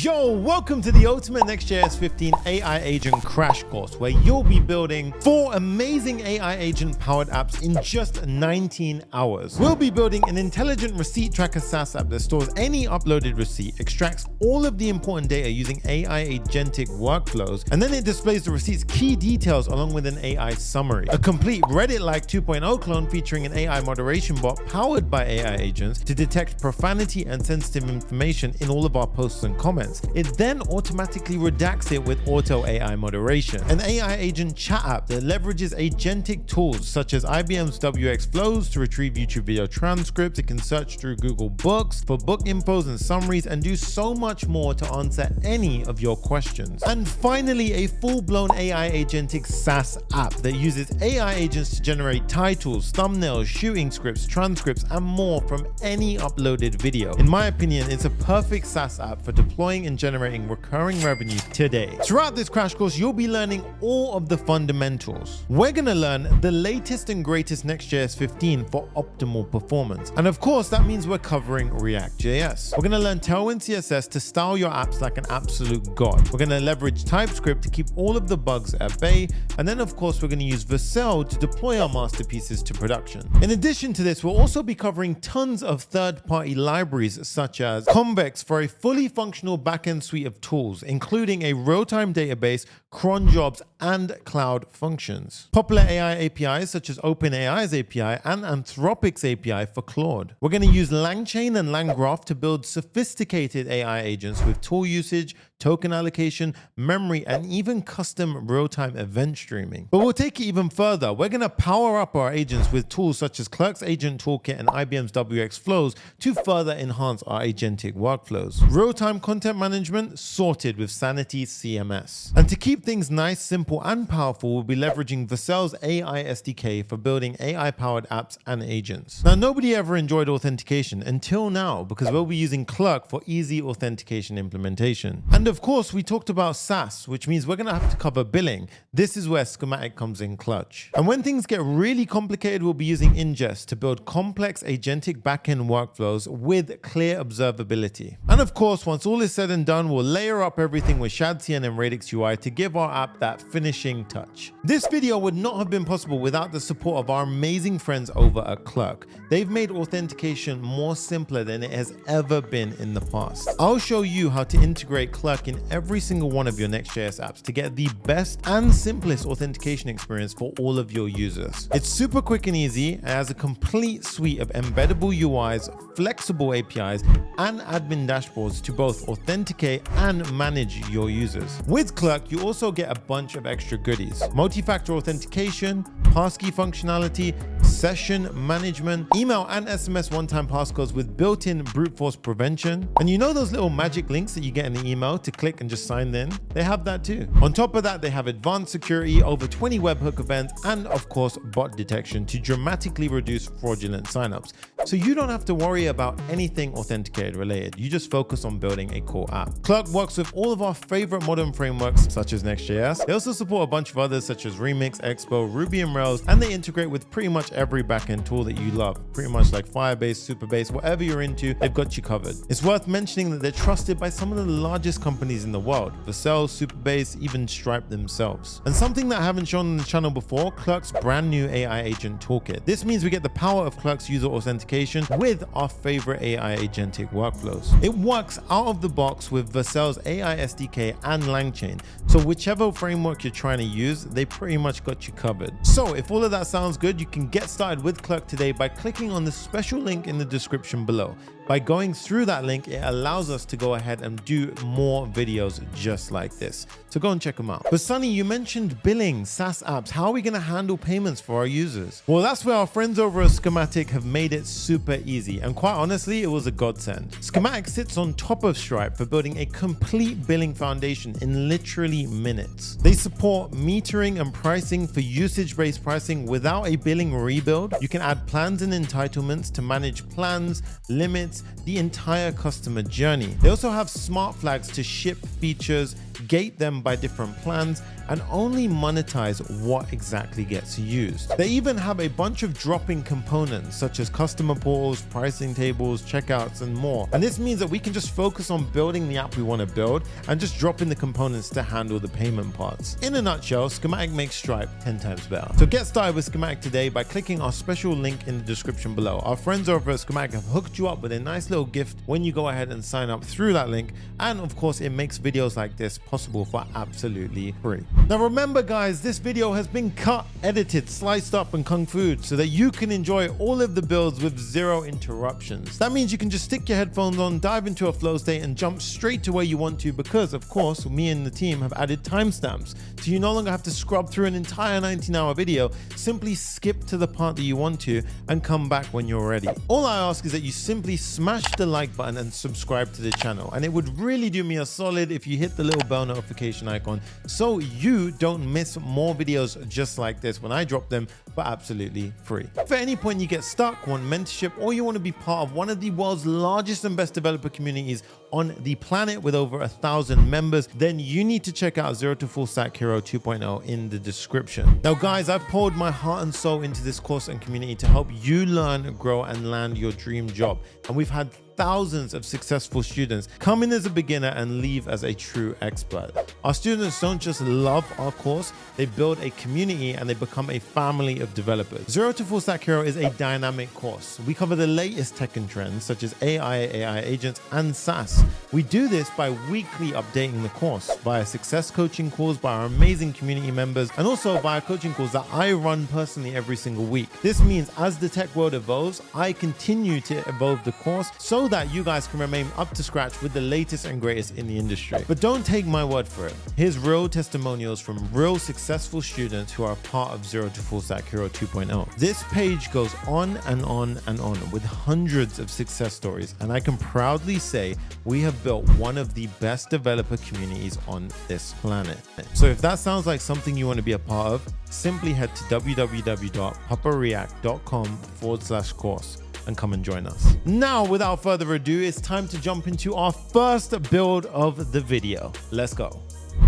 Yo, welcome to the ultimate Next.js 15 AI agent crash course, where you'll be building 4 amazing AI agent powered apps in just 19 hours. We'll be building an intelligent receipt tracker SaaS app that stores any uploaded receipt, extracts all of the important data using AI agentic workflows, and then it displays the receipt's key details along with an AI summary. A complete Reddit-like 2.0 clone featuring an AI moderation bot powered by AI agents to detect profanity and sensitive information in all of our posts and comments. It then automatically redacts it with auto AI moderation. An AI agent chat app that leverages agentic tools such as IBM's Wxflows to retrieve YouTube video transcripts. It can search through Google Books for book infos and summaries and do so much more to answer any of your questions. And finally, a full-blown AI agentic SaaS app that uses AI agents to generate titles, thumbnails, shooting scripts, transcripts, and more from any uploaded video. In my opinion, it's a perfect SaaS app for deploying and generating recurring revenue today. Throughout this crash course, you'll be learning all of the fundamentals. We're going to learn the latest and greatest Next.js 15 for optimal performance. And of course, that means we're covering ReactJS. We're going to learn Tailwind CSS to style your apps like an absolute god. We're going to leverage TypeScript to keep all of the bugs at bay. And then of course, we're going to use Vercel to deploy our masterpieces to production. In addition to this, we'll also be covering tons of third-party libraries such as Convex for a fully functional backend suite of tools, including a real-time database, cron jobs, and cloud functions. Popular AI APIs such as OpenAI's API and Anthropic's API for Claude. We're going to use LangChain and LangGraph to build sophisticated AI agents with tool usage, token allocation, memory, and even custom real-time event streaming. But we'll take it even further. We're going to power up our agents with tools such as Clerk's Agent Toolkit and IBM's Wxflows to further enhance our agentic workflows. Real-time content management sorted with Sanity CMS. And to keep things nice, simple, and powerful, we'll be leveraging Vercel's AI SDK for building AI-powered apps and agents. Now, nobody ever enjoyed authentication until now, because we'll be using Clerk for easy authentication implementation. And of course, we talked about SaaS, which means we're going to have to cover billing. This is where Schematic comes in clutch. And when things get really complicated, we'll be using Inngest to build complex agentic backend workflows with clear observability. And of course, once all is said and done, we'll layer up everything with ShadCN and Radix UI to give our app that finishing touch. This video would not have been possible without the support of our amazing friends over at Clerk. They've made authentication more simpler than it has ever been in the past. I'll show you how to integrate Clerk in every single one of your Next.js apps to get the best and simplest authentication experience for all of your users. It's super quick and easy. It has a complete suite of embeddable UIs, flexible APIs, and admin dashboards to both authenticate and manage your users. With Clerk, you also get a bunch of extra goodies: multi-factor authentication, passkey functionality, session management, email and SMS one-time passcodes with built-in brute force prevention. And you know those little magic links that you get in the email to click and just sign in? They have that too. On top of that, they have advanced security, over 20 webhook events, and of course, bot detection to dramatically reduce fraudulent signups. So you don't have to worry about anything authenticated related. You just focus on building a cool app. Clerk works with all of our favorite modern frameworks such as Next.js. They also support a bunch of others such as Remix, Expo, Ruby on Rails, and they integrate with pretty much every backend tool that you love. Pretty much like Firebase, Supabase, whatever you're into, they've got you covered. It's worth mentioning that they're trusted by some of the largest companies in the world: Vercel, Supabase, even Stripe themselves. And something that I haven't shown on the channel before, Clerk's brand new AI agent toolkit. This means we get the power of Clerk's user authentication with our favorite AI agentic workflows. It works out of the box with Vercel's AI SDK and LangChain. So whichever framework you're trying to use, they pretty much got you covered. So if all of that sounds good, you can get started with Clerk today by clicking on the special link in the description below. By going through that link, it allows us to go ahead and do more videos just like this. So go and check them out. But Sunny, you mentioned billing, SaaS apps. How are we going to handle payments for our users? Well, that's where our friends over at Schematic have made it super easy. And quite honestly, it was a godsend. Schematic sits on top of Stripe for building a complete billing foundation in literally minutes. They support metering and pricing for usage-based pricing without a billing rebuild. You can add plans and entitlements to manage plans, limits, the entire customer journey. They also have smart flags to ship features, gate them by different plans, and only monetize what exactly gets used. They even have a bunch of drop-in components such as customer portals, pricing tables, checkouts, and more. And this means that we can just focus on building the app we want to build and just drop in the components to handle the payment parts. In a nutshell, Schematic makes Stripe 10 times better. So get started with Schematic today by clicking our special link in the description below. Our friends over at Schematic have hooked you up with a nice little gift when you go ahead and sign up through that link. And of course, it makes videos like this possible for absolutely free. Now remember guys, this video has been cut, edited, sliced up, and kung fu'd so that you can enjoy all of the builds with zero interruptions. That means you can just stick your headphones on, dive into a flow state, and jump straight to where you want to, because of course me and the team have added timestamps, so you no longer have to scrub through an entire 19-hour video. Simply skip to the part that you want to and come back when you're ready. All I ask is that you simply smash the like button and subscribe to the channel, and it would really do me a solid if you hit the little bell notification icon so you don't miss more videos just like this when I drop them for absolutely free. If at any point you get stuck, want mentorship, or you want to be part of one of the world's largest and best developer communities on the planet with over 1,000 members, then you need to check out Zero to Full Stack Hero 2.0 in the description. Now guys, I've poured my heart and soul into this course and community to help you learn, grow, and land your dream job. And we've had thousands of successful students come in as a beginner and leave as a true expert. Our students don't just love our course, they build a community and they become a family of developers. Zero to Full Stack Hero is a dynamic course. We cover the latest tech and trends such as AI agents, and SaaS. We do this by weekly updating the course via success coaching calls by our amazing community members, and also via coaching calls that I run personally every single week. This means as the tech world evolves, I continue to evolve the course so that you guys can remain up to scratch with the latest and greatest in the industry. But don't take my word for it. Here's real testimonials from real successful students who are part of Zero to Full Stack Hero 2.0. This page goes on and on and on with hundreds of success stories, and I can proudly say we have built one of the best developer communities on this planet. So if that sounds like something you want to be a part of, simply head to www.papareact.com/course and come and join us. Now, without further ado, it's time to jump into our first build of the video. Let's go.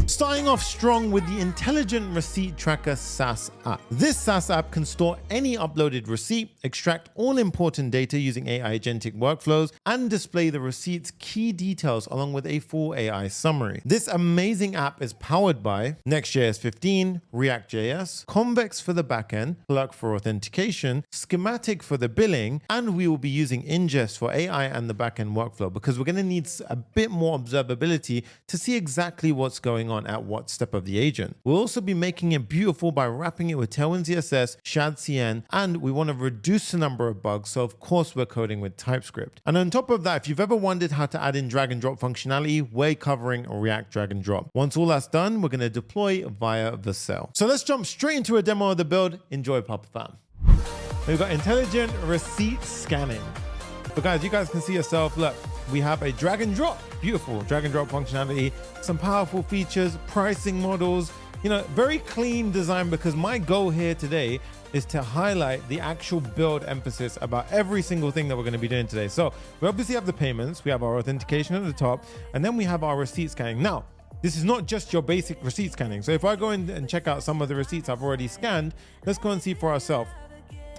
Starting off strong with the Intelligent Receipt Tracker SaaS app. This SaaS app can store any uploaded receipt, extract all important data using AI agentic workflows, and display the receipt's key details along with a full AI summary. This amazing app is powered by Next.js 15, ReactJS, Convex for the backend, Clerk for authentication, Schematic for the billing, and we will be using Inngest for AI and the backend workflow, because we're going to need a bit more observability to see exactly what's going on at what step of the agent. We'll also be making it beautiful by wrapping it with Tailwind CSS, Shad CN, and we want to reduce the number of bugs, so of course we're coding with TypeScript. And on top of that, if you've ever wondered how to add in drag and drop functionality, we're covering React drag and drop. Once all that's done, we're going to deploy via the cell. So let's jump straight into a demo of the build. Enjoy, Papa Fam. We've got intelligent receipt scanning. But guys, you guys can see yourself, look, we have a drag and drop, beautiful drag and drop functionality, some powerful features, pricing models, very clean design, because my goal here today is to highlight the actual build emphasis about every single thing that we're going to be doing today. So we obviously have the payments, we have our authentication at the top, and then we have our receipt scanning. Now, this is not just your basic receipt scanning. So if I go in and check out some of the receipts I've already scanned, let's go and see for ourselves.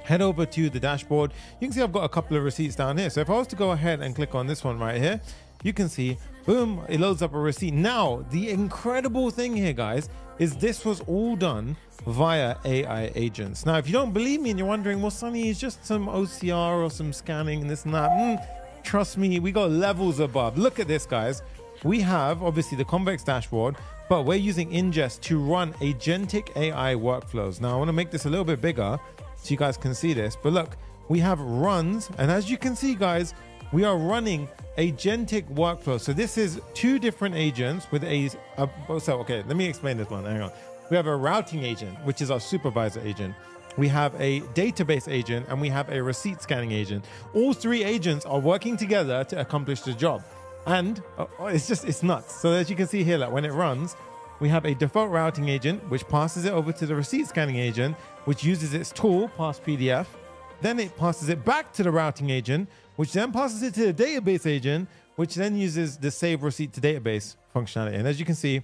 Head over to the dashboard. You can see I've got a couple of receipts down here. So if I was to go ahead and click on this one right here, you can see, boom, it loads up a receipt. Now, the incredible thing here, guys, is this was all done via AI agents. Now, if you don't believe me and you're wondering, well, Sunny, is just some OCR or some scanning and this and that. Trust me, we got levels above. Look at this, guys. We have obviously the Convex dashboard, but we're using Inngest to run agentic AI workflows. Now, I want to make this a little bit bigger so you guys can see this, but look, we have runs, and as you can see, guys, we are running agentic workflow. So this is two different agents with okay, let me explain this one. Hang on. We have a routing agent, which is our supervisor agent. We have a database agent, and we have a receipt scanning agent. All three agents are working together to accomplish the job. And it's nuts. So as you can see here, like when it runs, we have a default routing agent, which passes it over to the receipt scanning agent, which uses its tool, pass PDF. Then it passes it back to the routing agent, which then passes it to the database agent, which then uses the save receipt to database functionality. And as you can see,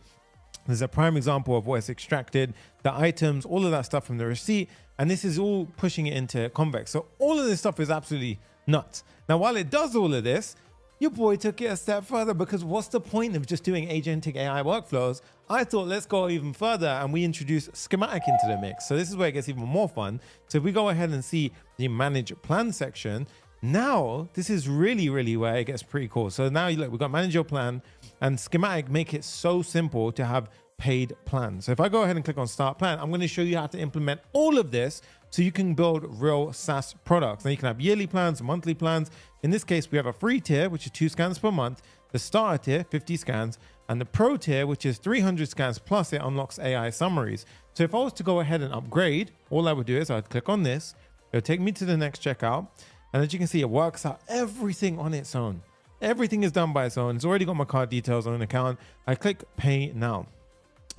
There's a prime example of what it's extracted, the items, all of that stuff from the receipt. And this is all pushing it into Convex. So all of this stuff is absolutely nuts. Now, while it does all of this, your boy took it a step further, because what's the point of just doing agentic AI workflows? I thought, let's go even further, and we introduce schematic into the mix. So this is where it gets even more fun. So if we go ahead and see the manage plan section, now this is really where it gets pretty cool. So now you look, we've got manage your plan, and schematic make it so simple to have paid plans. So if I go ahead and click on start plan, I'm going to show you how to implement all of this so you can build real SaaS products. Now you can have yearly plans, monthly plans. In this case, we have a free tier, which is 2 scans per month, the starter tier, 50 scans, and the pro tier, which is 300 scans, plus it unlocks AI summaries. So if I was to go ahead and upgrade, all I would do is I'd click on this, it'll take me to the next checkout. And as you can see, it works out everything on its own. Everything is done by its own. It's already got my card details on an account. I click pay now.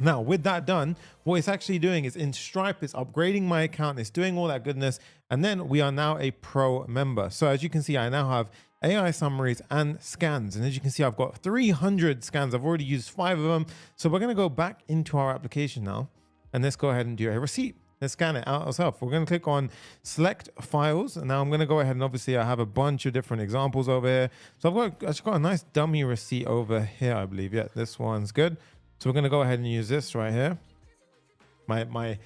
Now, with that done, what it's actually doing is in Stripe, it's upgrading my account, it's doing all that goodness, and then we are now a pro member. So as you can see, I now have AI summaries and scans. And as you can see, I've got 300 scans. I've already used 5 of them. So we're going to go back into our application now, and let's go ahead and do a receipt. Let's scan it out ourselves. We're going to click on select files. And now I'm going to go ahead and obviously I have a bunch of different examples over here. So I've got a nice dummy receipt over here, I believe. Yeah, this one's good. So we're going to go ahead and use this right here. My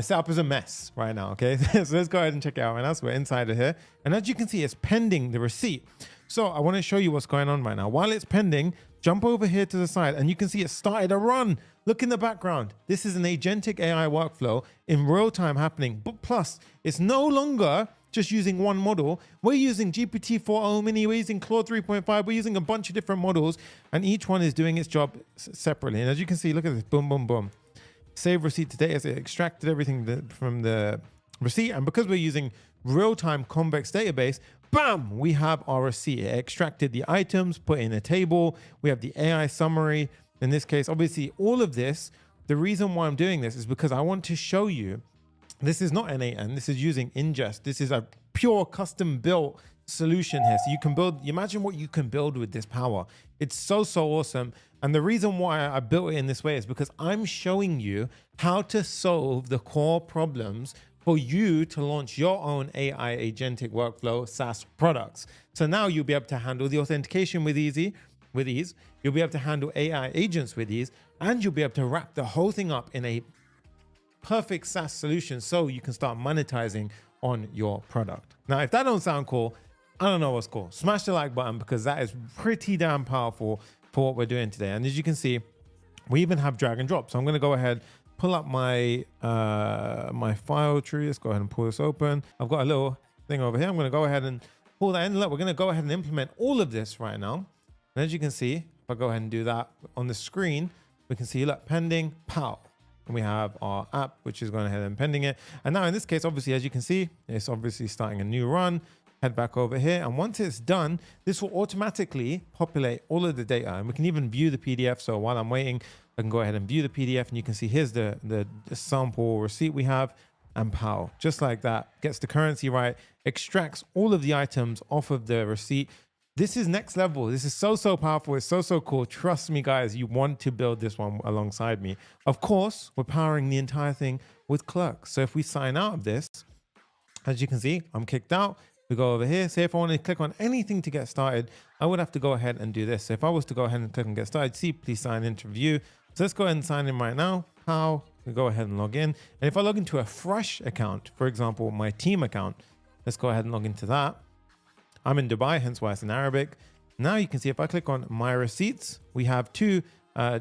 setup is a mess right now, okay? So let's go ahead and check it out right now. So we're inside of here. And as you can see, it's pending the receipt. So I want to show you what's going on right now. While it's pending, jump over here to the side and you can see it started a run. Look in the background. This is an agentic AI workflow in real time happening. But plus, it's no longer just using one model. We're using GPT-4o Mini, we're using Claude 3.5, we're using a bunch of different models, and each one is doing its job separately. And as you can see, look at this, boom, boom, boom. Save receipt to data, it extracted everything from the receipt. And because we're using real-time Convex database, bam, we have our receipt. It extracted the items, put in a table. We have the AI summary. In this case, obviously, all of this, the reason why I'm doing this is because I want to show you this is not N8N, this is using Inngest. This is a pure custom built solution here. So you can build, imagine what you can build with this power. It's so awesome. And the reason why I built it in this way is because I'm showing you how to solve the core problems for you to launch your own AI agentic workflow SaaS products. So now you'll be able to handle the authentication with ease. You'll be able to handle AI agents with ease, and you'll be able to wrap the whole thing up in a perfect SaaS solution so you can start monetizing on your product. Now, if that don't sound cool, I don't know what's cool. Smash the like button, because that is pretty damn powerful for what we're doing today. And as you can see, we even have drag and drop. So I'm going to go ahead, pull up my my file tree. Let's go ahead and pull this open. I've got a little thing over here. I'm going to go ahead and pull that in. Look, we're going to go ahead and implement all of this right now. And as you can see, if I go ahead and do that on the screen, we can see, look, pending, pow. And we have our app, which is going ahead and pending it. And now in this case, obviously, as you can see, it's obviously starting a new run. Head back over here. And once it's done, this will automatically populate all of the data. And we can even view the PDF. So while I'm waiting, I can go ahead and view the PDF. And you can see here's the sample receipt we have. And pow, just like that, gets the currency right, extracts all of the items off of the receipt. This is next level. This is so powerful. It's so cool. Trust me, guys, you want to build this one alongside me. Of course, we're powering the entire thing with Clerk. So if we sign out of this, as you can see, I'm kicked out. We go over here. Say if I want to click on anything to get started, I would have to go ahead and do this. So if I was to go ahead and click and get started, see, please sign in to view. So let's go ahead and sign in right now. How? We go ahead and log in. And if I log into a fresh account, for example, my team account, let's go ahead and log into that. I'm in Dubai, hence why it's in Arabic. Now you can see if I click on my receipts, we have 2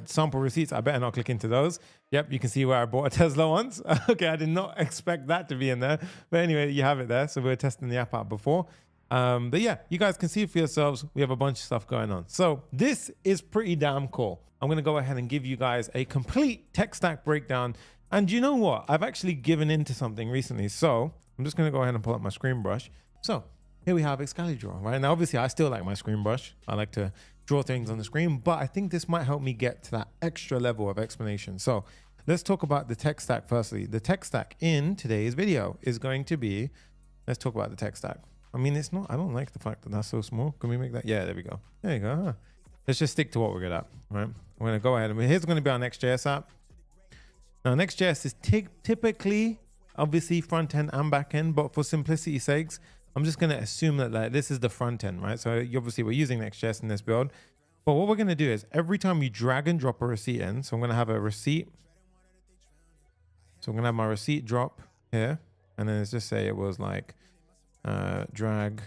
sample receipts. I better not click into those. Yep, you can see where I bought a Tesla once. Okay, I did not expect that to be in there. But anyway, you have it there. So we were testing the app out before. But yeah, you guys can see for yourselves, we have a bunch of stuff going on. So this is pretty damn cool. I'm going to go ahead and give you guys a complete tech stack breakdown. And you know what? I've actually given into something recently. So I'm just going to go ahead and pull up my screen brush. So here we have Excalibur, right? Now, obviously, I still like my screen brush. I like to draw things on the screen, but I think this might help me get to that extra level of explanation. So let's talk about the tech stack firstly. The tech stack in today's video is going to be, let's talk about the tech stack. I mean, it's not, I don't like the fact that that's so small. Can we make that? Yeah, there we go. There you go. Huh? Let's just stick to what we're good at, right? we're going to go ahead and here's going to be our Next.js app. Now, Next.js is typically, obviously, front end and back end, but for simplicity's sakes, I'm just going to assume that like, this is the front end, right? So obviously we're using Next.js in this build. But what we're going to do is every time you drag and drop a receipt in, so I'm going to have a receipt. So I'm going to have my receipt drop here. And then let's just say it was like drag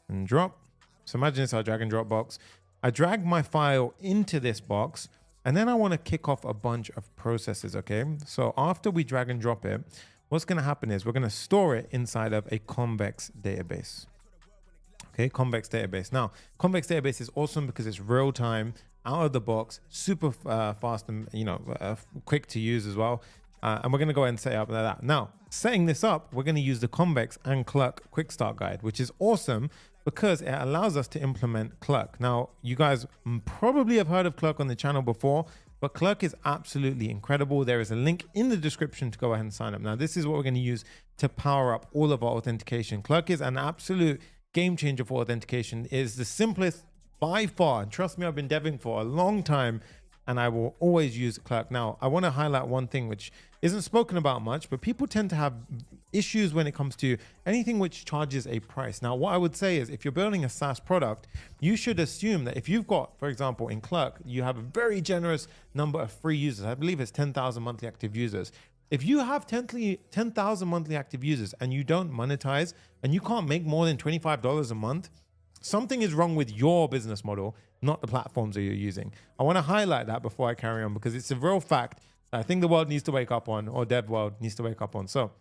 and drop. So imagine it's our drag and drop box. I drag my file into this box, and then I want to kick off a bunch of processes, okay? So after we drag and drop it, what's going to happen is we're going to store it inside of a Convex database. Okay, Convex database. Now, Convex database is awesome because it's real time, out of the box, super fast and quick to use as well. And we're going to go ahead and set it up like that. Now, setting this up, we're going to use the Convex and Clerk quick start guide, which is awesome because it allows us to implement Clerk. Now, you guys probably have heard of Clerk on the channel before, but Clerk is absolutely incredible. There is a link in the description to go ahead and sign up. Now, this is what we're going to use to power up all of our authentication. Clerk is an absolute game changer for authentication. It is the simplest by far. And trust me, I've been deving for a long time and I will always use Clerk. Now, I want to highlight one thing which isn't spoken about much, but people tend to have issues when it comes to anything which charges a price. Now, what I would say is if you're building a SaaS product, you should assume that if you've got, for example, in Clerk, you have a very generous number of free users. I believe it's 10,000 monthly active users. If you have 10,000 monthly active users and you don't monetize and you can't make more than $25 a month, something is wrong with your business model, not the platforms that you're using. I want to highlight that before I carry on because it's a real fact that I think the world needs to wake up on, or dev world needs to wake up on. So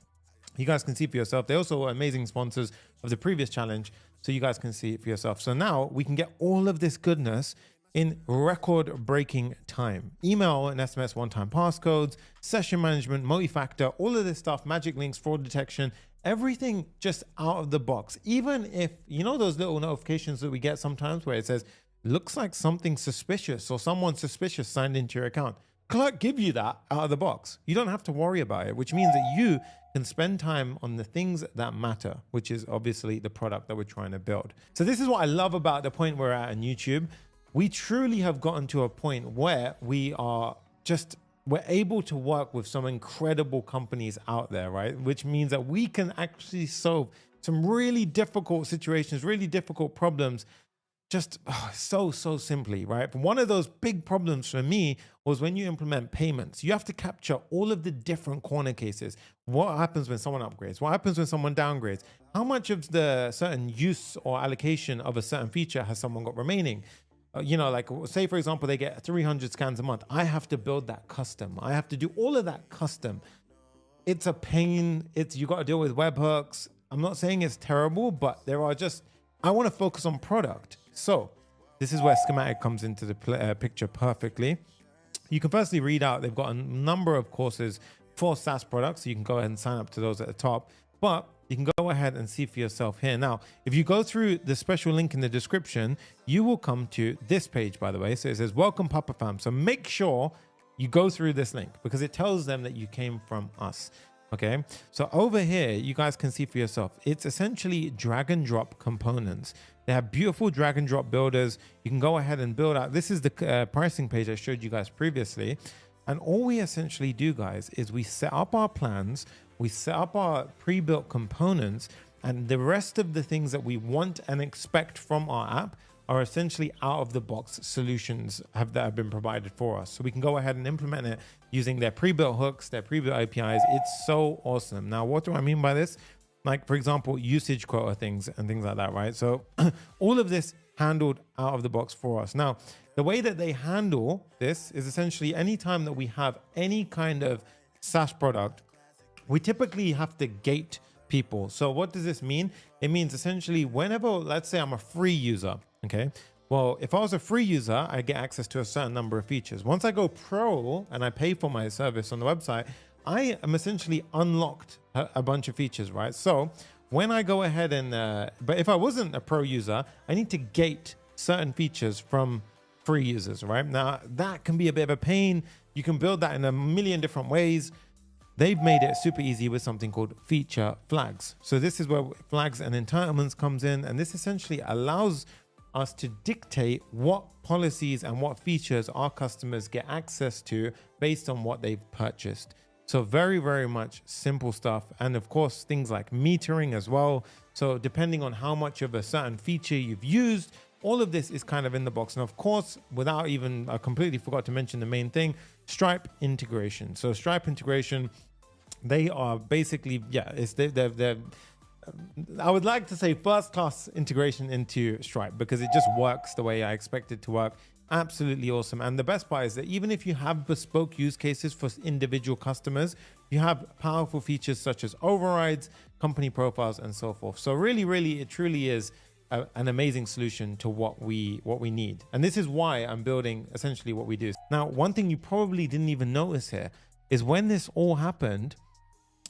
you guys can see for yourself. They're also amazing sponsors of the previous challenge, so you guys can see it for yourself. So now we can get all of this goodness in record-breaking time. Email and SMS one-time passcodes, session management, multi-factor, all of this stuff, magic links, fraud detection, everything just out of the box. Even if, you know those little notifications that we get sometimes where it says, looks like something suspicious or someone suspicious signed into your account. Clerk give you that out of the box. You don't have to worry about it, which means that you can spend time on the things that matter, which is obviously the product that we're trying to build. So this is what I love about the point we're at on YouTube. We truly have gotten to a point where we're able to work with some incredible companies out there, right? Which means that we can actually solve some really difficult situations, really difficult problems, just so simply, right? One of those big problems for me was when you implement payments, you have to capture all of the different corner cases. What happens when someone upgrades? What happens when someone downgrades? How much of the certain use or allocation of a certain feature has someone got remaining? Like say, for example, they get 300 scans a month. I have to build that custom. I have to do all of that custom. It's a pain. You got to deal with webhooks. I'm not saying it's terrible, but I want to focus on product. So this is where Schematic comes into the picture perfectly. You can firstly read out, they've got a number of courses for SaaS products. So you can go ahead and sign up to those at the top, but you can go ahead and see for yourself here. Now, if you go through the special link in the description, you will come to this page, by the way. So it says, welcome Papa Fam. So make sure you go through this link because it tells them that you came from us. Okay. So over here, you guys can see for yourself, it's essentially drag and drop components. They have beautiful drag and drop builders. You can go ahead and build out. This is the pricing page I showed you guys previously. And all we essentially do, guys, is we set up our plans, we set up our pre-built components, and the rest of the things that we want and expect from our app are essentially out-of-the-box solutions that have been provided for us. So we can go ahead and implement it using their pre-built hooks, their pre-built APIs. It's so awesome. Now, what do I mean by this? Like, for example, usage quota things and things like that, right? So all of this handled out of the box for us. Now, the way that they handle this is essentially anytime that we have any kind of SaaS product, we typically have to gate people. So what does this mean? It means essentially whenever, let's say I'm a free user, okay? Well, if I was a free user, I get access to a certain number of features. Once I go pro and I pay for my service on the website, I am essentially unlocked a bunch of features, right? So when I go ahead and, but if I wasn't a pro user, I need to gate certain features from free users, right? Now that can be a bit of a pain. You can build that in a million different ways. They've made it super easy with something called feature flags. So this is where flags and entitlements comes in. And this essentially allows us to dictate what policies and what features our customers get access to based on what they've purchased. So very, very much simple stuff. And of course, things like metering as well. So depending on how much of a certain feature you've used, all of this is kind of in the box. And of course, without even, I completely forgot to mention the main thing, Stripe integration. So Stripe integration, they are basically, yeah, they're I would like to say first class integration into Stripe because it just works the way I expect it to work. Absolutely awesome. And the best part is that even if you have bespoke use cases for individual customers, you have powerful features such as overrides, company profiles, and so forth. So really, it truly is an amazing solution to what we need. And this is why I'm building essentially what we do. Now, one thing you probably didn't even notice here is when this all happened,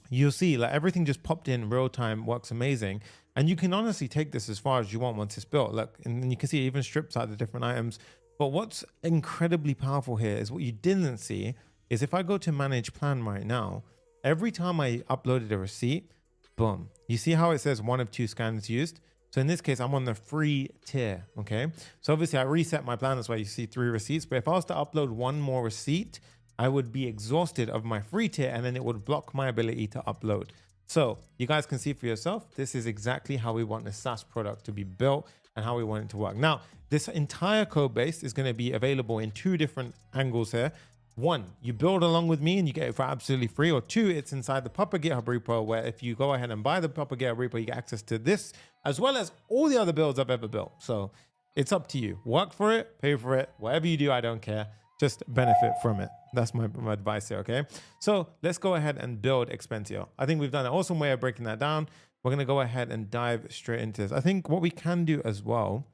you'll see like everything just popped in real time, works amazing. And you can honestly take this as far as you want once it's built. Look, and you can see it even strips out the different items. But what's incredibly powerful here is what you didn't see is if I go to manage plan right now, every time I uploaded a receipt, boom, you see how it says 1 of 2 scans used? So in this case, I'm on the free tier, okay? So obviously I reset my plan, that's why you see 3 receipts. But if I was to upload 1 more receipt, I would be exhausted of my free tier and then it would block my ability to upload. So you guys can see for yourself, this is exactly how we want a SaaS product to be built and how we want it to work. Now, this entire code base is going to be available in 2 different angles here. 1, you build along with me and you get it for absolutely free, or 2, it's inside the Papa GitHub repo, where if you go ahead and buy the Papa GitHub repo, you get access to this as well as all the other builds I've ever built. So it's up to you. Work for it, pay for it, whatever you do, I don't care. Just benefit from it. That's my advice here, okay? So let's go ahead and build Expensio. I think we've done an awesome way of breaking that down. We're gonna go ahead and dive straight into this. I think what we can do as well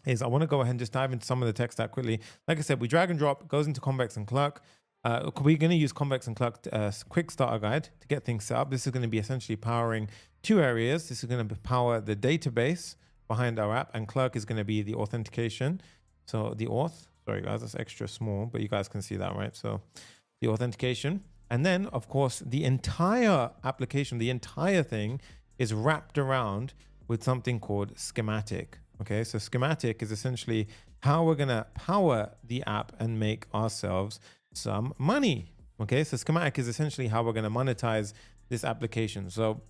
is I wanna go ahead and just dive into some of the tech stack quickly. Like I said, we drag and drop, goes into Convex and Clerk. We're gonna use Convex and Clerk quick starter guide to get things set up. This is gonna be essentially powering 2 areas. This is gonna power the database behind our app, and Clerk is gonna be the authentication. So the auth, sorry guys, that's extra small, but you guys can see that, right? So the authentication. And then of course, the entire application, the entire thing is wrapped around with something called schematic. Okay, so schematic is essentially how we're gonna power the app and make ourselves some money. Okay, so schematic is essentially how we're gonna monetize this application. So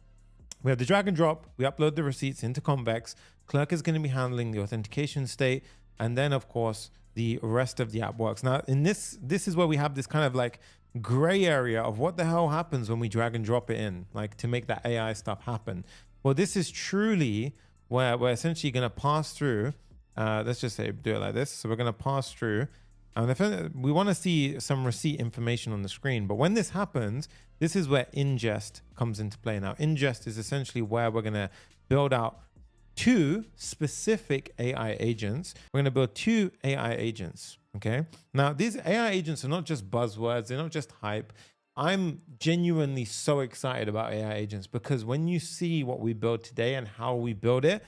we have the drag and drop, we upload the receipts into Convex, Clerk is gonna be handling the authentication state, and then of course, the rest of the app works. Now in this is where we have this kind of like gray area of what the hell happens when we drag and drop it in, like to make that AI stuff happen. Well, this is truly where we're essentially going to pass through, let's just say do it like this. So we're going to pass through, and if we want to see some receipt information on the screen, but when this happens, this is where Inngest comes into play. Now Inngest is essentially where we're going to build out 2 specific AI agents. We're going to build 2 AI agents. Okay. Now these AI agents are not just buzzwords. They're not just hype. I'm genuinely so excited about AI agents because when you see what we build today and how we build it,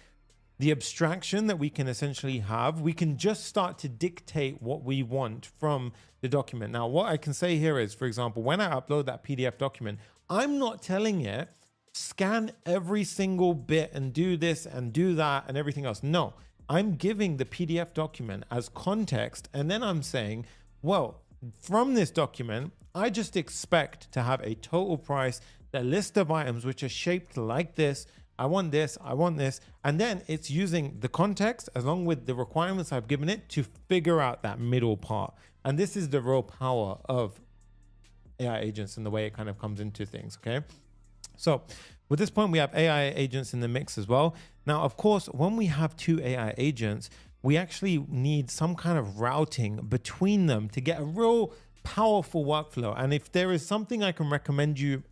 the abstraction that we can essentially have, we can just start to dictate what we want from the document. Now, what I can say here is, for example, when I upload that PDF document, I'm not telling it, scan every single bit and do this and do that and everything else. No, I'm giving the PDF document as context. And then I'm saying, well, from this document, I just expect to have a total price, the list of items which are shaped like this. I want this, I want this. And then it's using the context along with the requirements I've given it to figure out that middle part. And this is the real power of AI agents and the way it kind of comes into things, okay? So with this point, we have AI agents in the mix as well. Now, of course, when we have 2 AI agents, we actually need some kind of routing between them to get a real powerful workflow. And if there is something I can recommend you,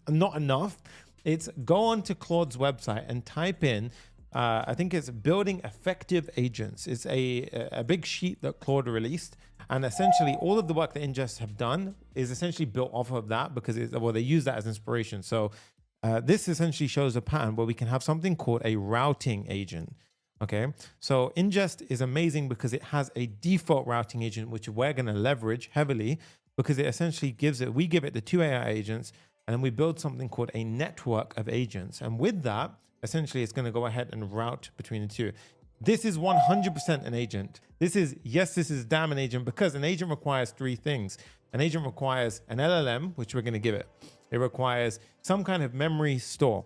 not enough, it's go on to Claude's website and type in, I think it's building effective agents. It's a big sheet that Claude released. And essentially all of the work that Inngest have done is essentially built off of that because they use that as inspiration. So this essentially shows a pattern where we can have something called a routing agent. Okay, so Inngest is amazing because it has a default routing agent, which we're going to leverage heavily because it essentially we give it the 2 AI agents, and then we build something called a network of agents. And with that, essentially it's going to go ahead and route between the 2. This is 100% an agent. This is damn an agent, because an agent requires three things. An agent requires an LLM, which we're going to give it. It requires some kind of memory store,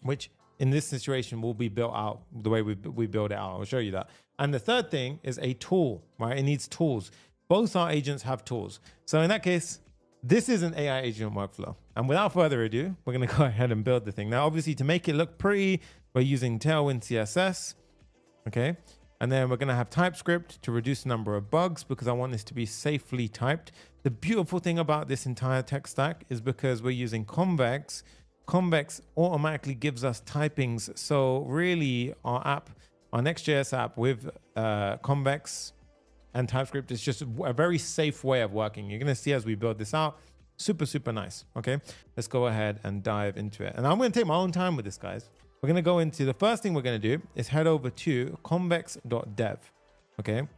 which in this situation will be built out the way we build it out. I'll show you that. And the third thing is a tool, right? It needs tools. Both our agents have tools. So in that case, this is an AI agent workflow. And without further ado, we're going to go ahead and build the thing. Now, obviously, to make it look pretty, we're using Tailwind CSS. Okay. And then we're going to have TypeScript to reduce the number of bugs, because I want this to be safely typed. The beautiful thing about this entire tech stack is because we're using Convex. Convex automatically gives us typings. So really our app, our Next.js app with Convex and TypeScript is just a very safe way of working. You're going to see as we build this out, super, super nice. Okay, let's go ahead and dive into it. And I'm going to take my own time with this, guys. We're going to go into the first thing we're going to do is head over to convex.dev. Okay.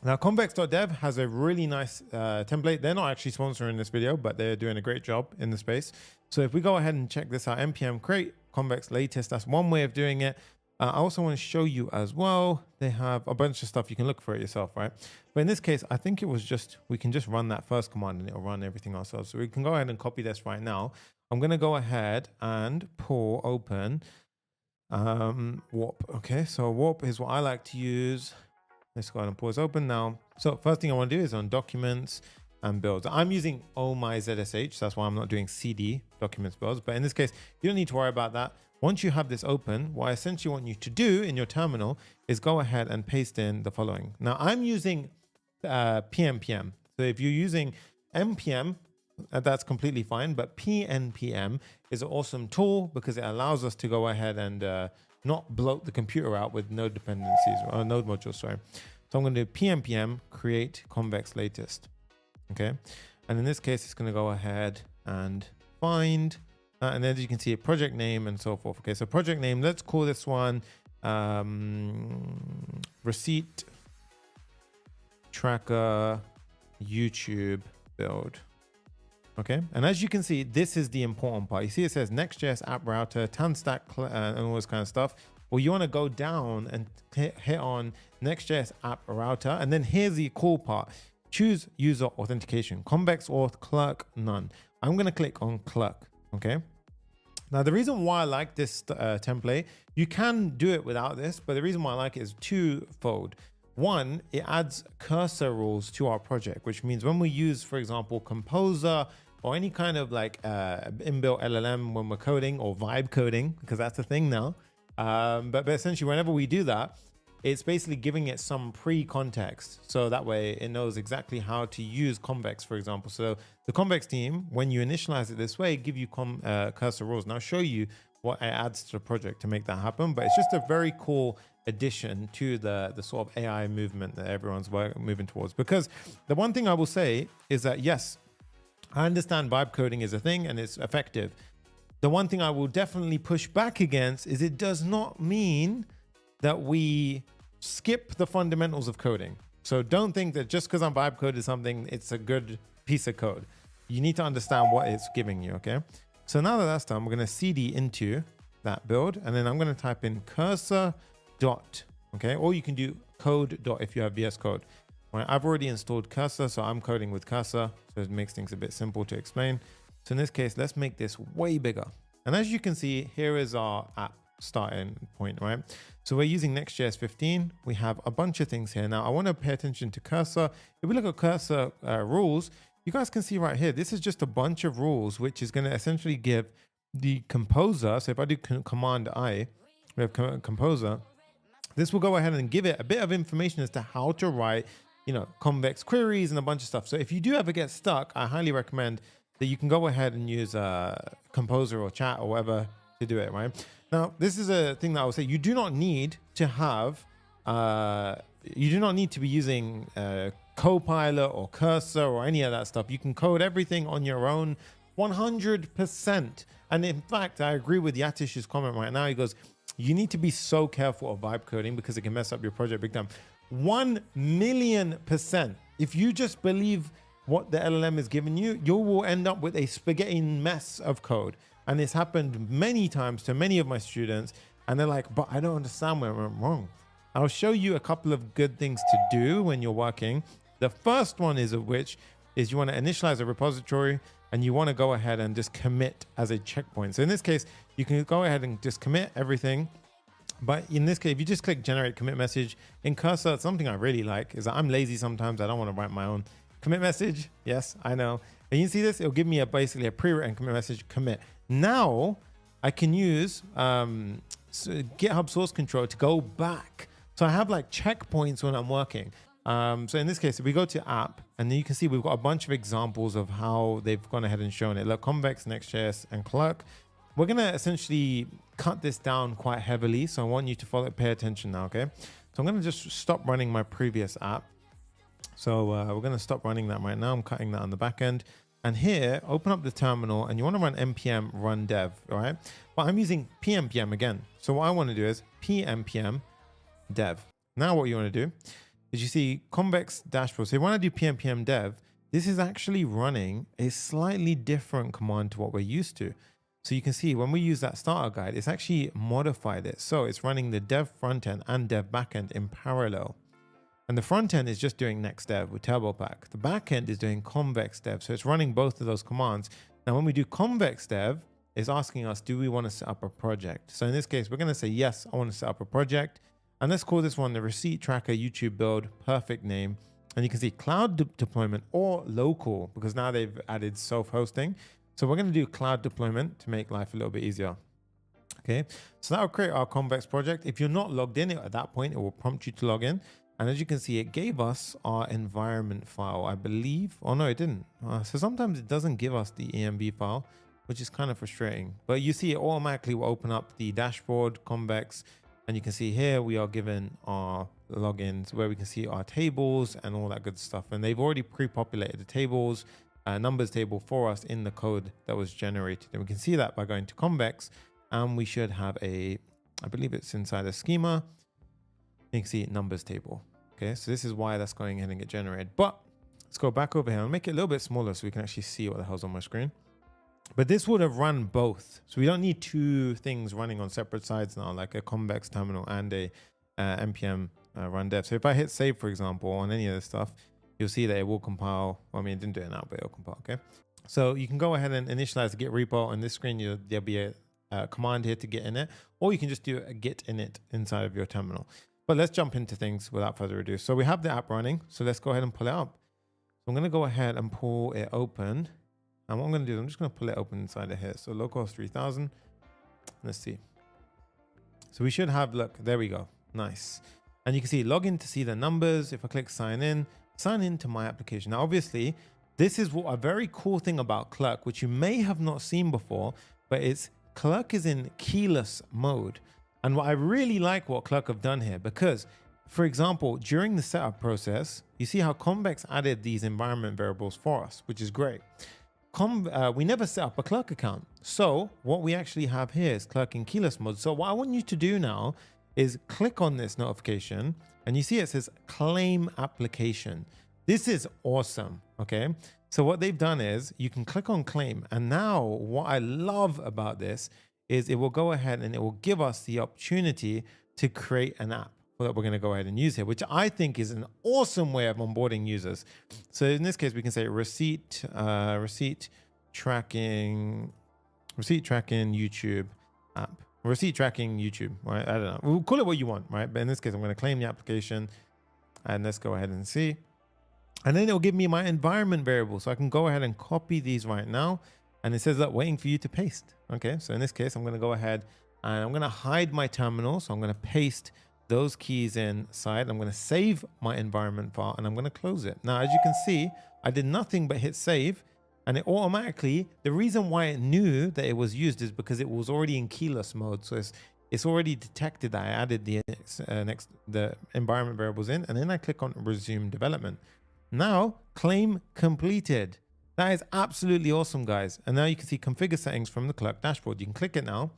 Now, convex.dev has a really nice template. They're not actually sponsoring this video, but they're doing a great job in the space. So if we go ahead and check this out, npm create convex latest, that's one way of doing it. I also want to show you as well, they have a bunch of stuff. You can look for it yourself, right? But in this case, I think it was just, we can just run that first command and it'll run everything ourselves. So we can go ahead and copy this right now. I'm going to go ahead and pull open warp. Okay, so warp is what I like to use. Let's go ahead and pause open now. So first thing I want to do is on documents and builds. I'm using ZSH, so that's why I'm not doing CD documents builds. But in this case, you don't need to worry about that. Once you have this open, what I essentially want you to do in your terminal is go ahead and paste in the following. Now I'm using PNPM. So if you're using NPM, that's completely fine. But PNPM is an awesome tool because it allows us to go ahead and not bloat the computer out with node dependencies or node modules, sorry. So I'm going to do PNPM create convex latest. Okay. And in this case, it's going to go ahead and find, and then you can see a project name and so forth. Okay. So project name, let's call this one receipt tracker YouTube build. Okay, and as you can see, this is the important part. You see it says Next.js app router, TAN-stack, and all this kind of stuff. Well, you want to go down and hit on Next.js app router. And then here's the cool part. Choose user authentication, Convex auth, Clerk, none. I'm going to click on Clerk. Okay. Now, the reason why I like this template, you can do it without this, but the reason why I like it is twofold. One, it adds cursor rules to our project, which means when we use, for example, Composer or any kind of like inbuilt LLM when we're coding or vibe coding, because that's a thing now. But essentially, whenever we do that, it's basically giving it some pre-context. So that way it knows exactly how to use Convex, for example. So the Convex team, when you initialize it this way, give you cursor rules. And I'll show you what it adds to the project to make that happen. But it's just a very cool addition to the sort of AI movement that everyone's moving towards. Because the one thing I will say is that, yes, I understand vibe coding is a thing and it's effective. The one thing I will definitely push back against is it does not mean that we skip the fundamentals of coding. So don't think that just because I'm vibe coding something, it's a good piece of code. You need to understand what it's giving you, okay? So now that that's done, we're going to CD into that build, and then I'm going to type in cursor dot, okay? Or you can do code dot if you have VS Code. Right, I've already installed cursor, so I'm coding with cursor, so it makes things a bit simple to explain. So in this case, let's make this way bigger. And as you can see, here is our app starting point, right? So we're using Next.js 15. We have a bunch of things here. Now I want to pay attention to cursor. If we look at cursor rules, you guys can see right here, this is just a bunch of rules, which is going to essentially give the composer. So if I do command I, we have composer, this will go ahead and give it a bit of information as to how to write, you know, convex queries and a bunch of stuff. So if you do ever get stuck, I highly recommend that you can go ahead and use composer or chat or whatever to do it, right? Now, this is a thing that I will say, you do not need to have, you do not need to be using Copilot or Cursor or any of that stuff. You can code everything on your own 100%. And in fact, I agree with Yatish's comment right now. He goes, you need to be so careful of vibe coding because it can mess up your project big time. 1,000,000%. If you just believe what the LLM is giving you, you will end up with a spaghetti mess of code. And it's happened many times to many of my students. And they're like, but I don't understand where I went wrong. I'll show you a couple of good things to do when you're working. The first one is of which is you want to initialize a repository and you want to go ahead and just commit as a checkpoint. So in this case, you can go ahead and just commit everything. But in this case, if you just click generate commit message in Cursor, something I really like is that I'm lazy sometimes. I don't want to write my own commit message. Yes, I know. And you see this, it'll give me basically a pre-written commit message commit. Now I can use GitHub source control to go back. So I have like checkpoints when I'm working. So in this case, if we go to app, and then you can see we've got a bunch of examples of how they've gone ahead and shown it. Look, Convex, Next.js, and Clerk. We're going to essentially cut this down quite heavily. So I want you to pay attention now, okay? So I'm going to just stop running my previous app. So we're going to stop running that right now. I'm cutting that on the back end. And here, open up the terminal and you want to run npm run dev, all right? But I'm using pnpm again. So what I want to do is pnpm dev. Now what you want to do is you see Convex dashboard. So when I do pnpm dev, this is actually running a slightly different command to what we're used to. So you can see when we use that starter guide, it's actually modified it. So it's running the dev frontend and dev backend in parallel. And the front end is just doing next dev with TurboPack. The back end is doing convex dev. So it's running both of those commands. Now, when we do convex dev, it's asking us, do we want to set up a project? So in this case, we're going to say, yes, I want to set up a project. And let's call this one the receipt tracker YouTube build, perfect name. And you can see cloud deployment or local, because now they've added self-hosting. So we're going to do cloud deployment to make life a little bit easier. Okay, so that will create our Convex project. If you're not logged in at that point, it will prompt you to log in. And as you can see, it gave us our environment file, I believe. Oh no, it didn't. So sometimes it doesn't give us the env file, which is kind of frustrating. But you see it automatically will open up the dashboard, Convex. And you can see here we are given our logins where we can see our tables and all that good stuff. And they've already pre-populated the tables, numbers table for us in the code that was generated. And we can see that by going to Convex, and we should have I believe it's inside a schema. You can see numbers table. Okay, so this is why that's going ahead and get generated. But let's go back over here and make it a little bit smaller so we can actually see what the hell's on my screen. But this would have run both. So we don't need two things running on separate sides now, like a Convex terminal and a npm run dev. So if I hit save, for example, on any of this stuff, you'll see that it will compile. Well, I mean, it didn't do it now, but it'll compile, okay? So you can go ahead and initialize the git repo. On this screen, there'll be a command here to get in it, or you can just do a git init inside of your terminal. But let's jump into things without further ado. So we have the app running. So let's go ahead and pull it up. So I'm going to go ahead and pull it open. And what I'm going to do is I'm just going to pull it open inside of here. So localhost 3000. Let's see. So we should have, look, there we go. Nice. And you can see login to see the numbers. If I click sign in to my application. Now, obviously, this is a very cool thing about Clerk, which you may have not seen before, but Clerk is in keyless mode. And what I really like what Clerk have done here, because, for example, during the setup process, you see how Convex added these environment variables for us, which is great. We never set up a Clerk account. So what we actually have here is Clerk in keyless mode. So what I want you to do now is click on this notification and you see it says claim application. This is awesome. Okay. So what they've done is you can click on claim. And now what I love about this is it will go ahead and it will give us the opportunity to create an app that we're going to go ahead and use here, which I think is an awesome way of onboarding users. So in this case, we can say receipt tracking YouTube app, receipt tracking YouTube, right? I don't know. We'll call it what you want, right? But in this case, I'm going to claim the application and let's go ahead and see. And then it'll give me my environment variable. So I can go ahead and copy these right now. And it says that waiting for you to paste. Okay. So in this case, I'm going to go ahead and I'm going to hide my terminal. So I'm going to paste those keys inside. I'm going to save my environment file and I'm going to close it. Now, as you can see, I did nothing but hit save and it automatically, the reason why it knew that it was used is because it was already in keyless mode. So it's already detected that I added the environment variables in, and then I click on resume development. Now, claim completed. That is absolutely awesome, guys. And now you can see configure settings from the Clerk dashboard. You can click it now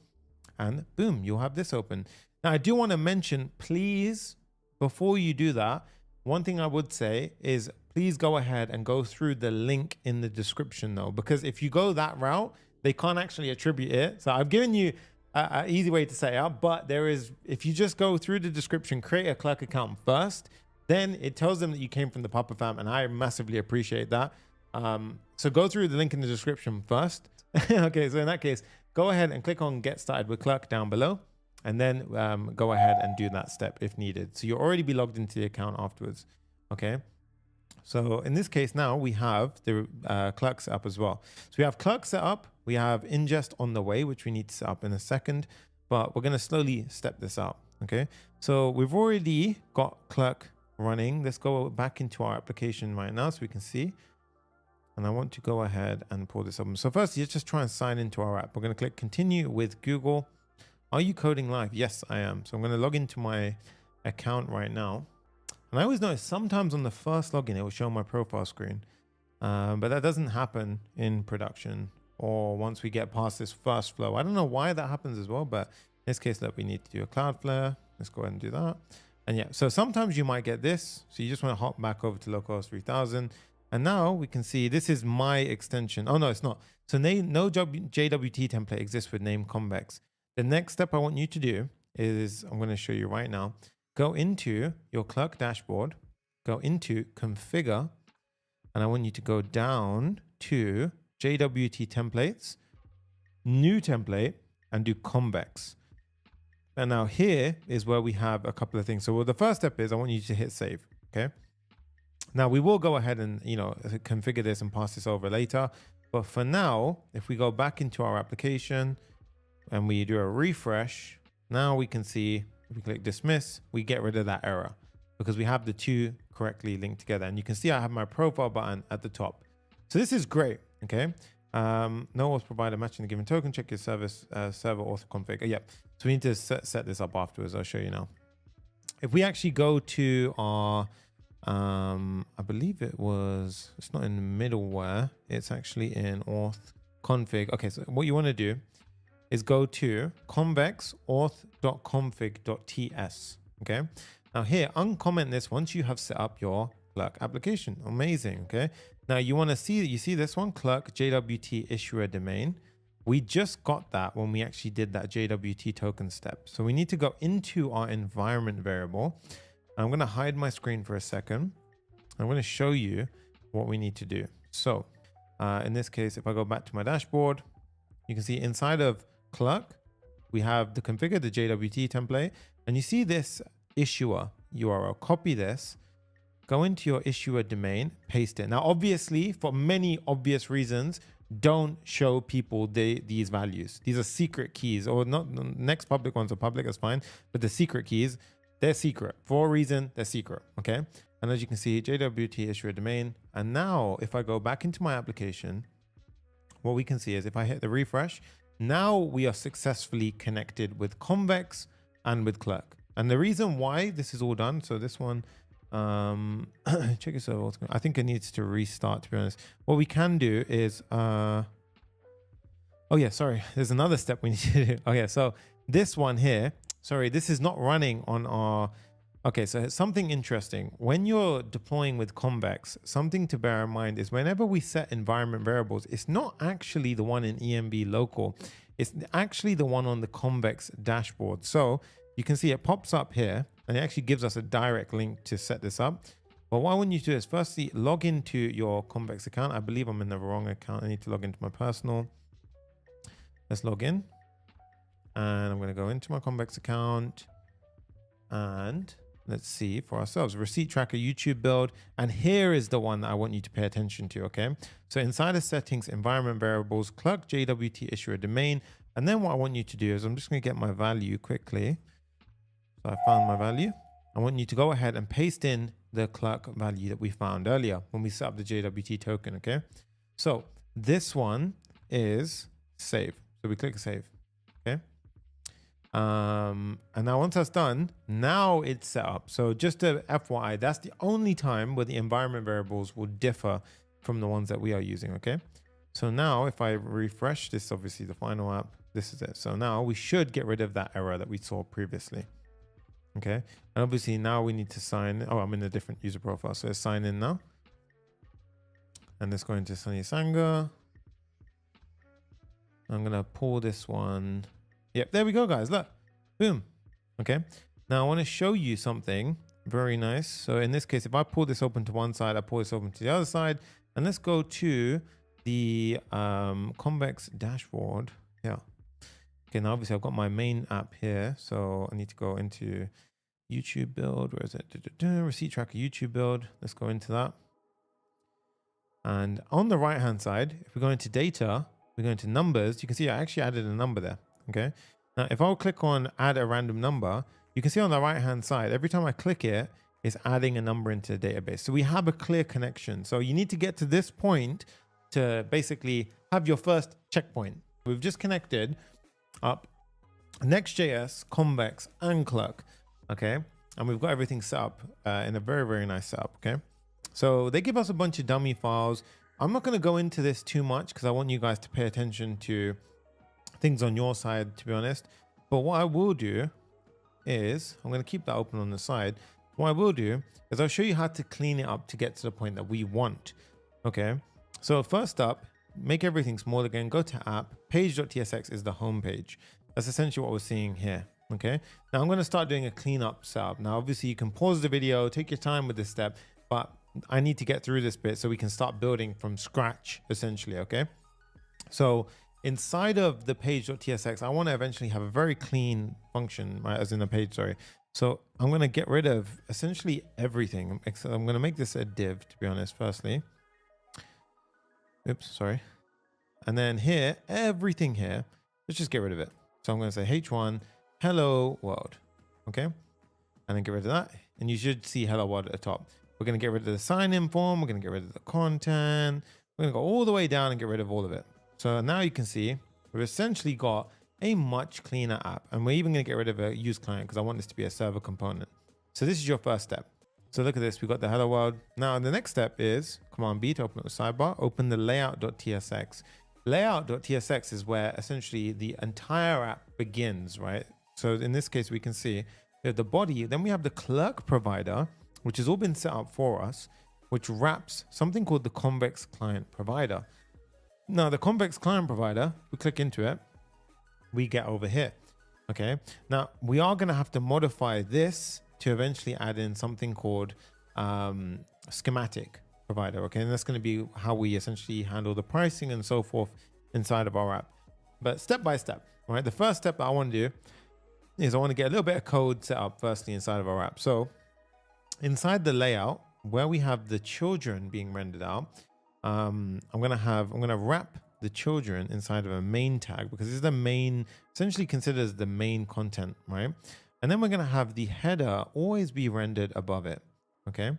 and boom, you'll have this open. Now, I do want to mention, please, before you do that, one thing I would say is please go ahead and go through the link in the description though, because if you go that route, they can't actually attribute it. So I've given you an easy way to set it up, but there is, if you just go through the description, create a Clerk account first, then it tells them that you came from the Papa fam, and I massively appreciate that. So go through the link in the description first. Okay, so in that case, go ahead and click on Get Started with Clerk down below, and then go ahead and do that step if needed. So you'll already be logged into the account afterwards. Okay. So in this case now we have the Clerk set up as well. So we have Clerk set up, we have Inngest on the way, which we need to set up in a second, but we're going to slowly step this up. Okay. So we've already got Clerk running. Let's go back into our application right now so we can see. And I want to go ahead and pull this up. So first, you just try and sign into our app. We're going to click continue with Google. Are you coding live? Yes, I am. So I'm going to log into my account right now. And I always notice sometimes on the first login, it will show my profile screen. But that doesn't happen in production or once we get past this first flow. I don't know why that happens as well, but in this case, look, we need to do a Cloudflare. Let's go ahead and do that. And yeah, so sometimes you might get this. So you just want to hop back over to localhost 3000. And now we can see this is my extension. Oh, no, it's not. So no JWT template exists with name Convex. The next step I want you to do is, I'm going to show you right now. Go into your Clerk dashboard, go into configure, and I want you to go down to JWT templates, new template, and do Convex. And now here is where we have a couple of things. So the first step is I want you to hit save. Okay. Now we will go ahead and, configure this and pass this over later. But for now, if we go back into our application and we do a refresh, now we can see, if we click dismiss, we get rid of that error because we have the two correctly linked together. And you can see I have my profile button at the top. So this is great. Okay. No auth provider matching the given token. Check your service server auth config. Yep. So we need to set this up afterwards. I'll show you now. If we actually go to our, I believe it's not in middleware. It's actually in auth config. Okay. So what you want to do is go to convex auth.config.ts. Okay. Now here, uncomment this once you have set up your Clerk application. Amazing. Okay. Now you want to see, you see this one, Clerk JWT issuer domain. We just got that when we actually did that JWT token step. So we need to go into our environment variable. I'm going to hide my screen for a second. I'm going to show you what we need to do. So in this case, if I go back to my dashboard, you can see inside of Clerk, we have the configure the JWT template, and you see this issuer URL. Copy this, go into your issuer domain, paste it. Now, obviously, for many obvious reasons, don't show people these values. These are secret keys, or not. The next public ones are public, that's fine. But the secret keys, they're secret. For a reason, they're secret, okay? And as you can see, JWT issuer domain. And now if I go back into my application, what we can see is if I hit the refresh, now we are successfully connected with Convex and with Clerk. And the reason why this is all done, so this one, check your server. I think it needs to restart, to be honest. What we can do is, oh yeah, sorry. There's another step we need to do. Okay, so this one here, sorry, this is not running on our, okay, so it's something interesting. When you're deploying with Convex, something to bear in mind is whenever we set environment variables, it's not actually the one in EMB local. It's actually the one on the Convex dashboard. So you can see it pops up here and it actually gives us a direct link to set this up. But what I want you to do is firstly log into your Convex account. I believe I'm in the wrong account. I need to log into my personal. Let's log in. And I'm going to go into my Convex account and let's see for ourselves, receipt tracker, YouTube build. And here is the one that I want you to pay attention to. Okay. So inside of settings, environment variables, Clerk JWT issuer domain. And then what I want you to do is I'm just going to get my value quickly. So I found my value. I want you to go ahead and paste in the Clerk value that we found earlier when we set up the JWT token. Okay. So this one is save. So we click save. Okay. And now once that's done, now it's set up. So just a FYI, that's the only time where the environment variables will differ from the ones that we are using. Okay. So now if I refresh this, obviously the final app, this is it. So now we should get rid of that error that we saw previously. Okay. And obviously now we need to sign. Oh, I'm in a different user profile. So let's sign in now. And let's go into Sunny Sangha. I'm going to pull this one Yep, there we go, guys. Look, boom. Okay. Now I want to show you something very nice. So in this case, if I pull this open to one side, I pull this open to the other side, and let's go to the Convex dashboard. Yeah. Okay, now obviously I've got my main app here. So I need to go into YouTube build. Where is it? Receipt tracker YouTube build. Let's go into that. And on the right hand side, if we go into data, we go into numbers, you can see I actually added a number there. Okay. Now, if I'll click on add a random number, you can see on the right hand side, every time I click it, it's adding a number into the database. So we have a clear connection. So you need to get to this point to basically have your first checkpoint. We've just connected up Next.js, Convex, and Clerk. Okay. And we've got everything set up in a very, very nice setup. Okay. So they give us a bunch of dummy files. I'm not going to go into this too much because I want you guys to pay attention to things on your side, to be honest. But what I will do is I'm going to keep that open on the side. What I will do is I'll show you how to clean it up to get to the point that we want. Okay. So first up, make everything small again. Go to app. Page.tsx is the home page. That's essentially what we're seeing here. Okay. Now I'm going to start doing a cleanup setup. Now, obviously you can pause the video, take your time with this step, but I need to get through this bit so we can start building from scratch, essentially. Okay. So inside of the page.tsx, I want to eventually have a very clean function, right? As in a page, sorry. So I'm going to get rid of essentially everything. I'm going to make this a div, to be honest, firstly. Oops, sorry. And then here, everything here, let's just get rid of it. So I'm going to say h1 hello world. Okay. And then get rid of that. And you should see hello world at the top. We're going to get rid of the sign-in form. We're going to get rid of the content. We're going to go all the way down and get rid of all of it. So now you can see we've essentially got a much cleaner app. And we're even going to get rid of a use client because I want this to be a server component. So this is your first step. So look at this. We've got the hello world. Now the next step is Command B to open up the sidebar. Open the layout.tsx. Layout.tsx is where essentially the entire app begins, right? So in this case, we can see we have the body. Then we have the clerk provider, which has all been set up for us, which wraps something called the Convex client provider. Now the Convex client provider, we click into it, we get over here. Okay. Now we are going to have to modify this to eventually add in something called schematic provider. Okay. And that's going to be how we essentially handle the pricing and so forth inside of our app. But step by step, right? The first step that I want to do is I want to get a little bit of code set up firstly inside of our app. So inside the layout where we have the children being rendered out, I'm going to wrap the children inside of a main tag because this is the main, essentially considered as the main content, right? And then we're going to have the header always be rendered above it. Okay.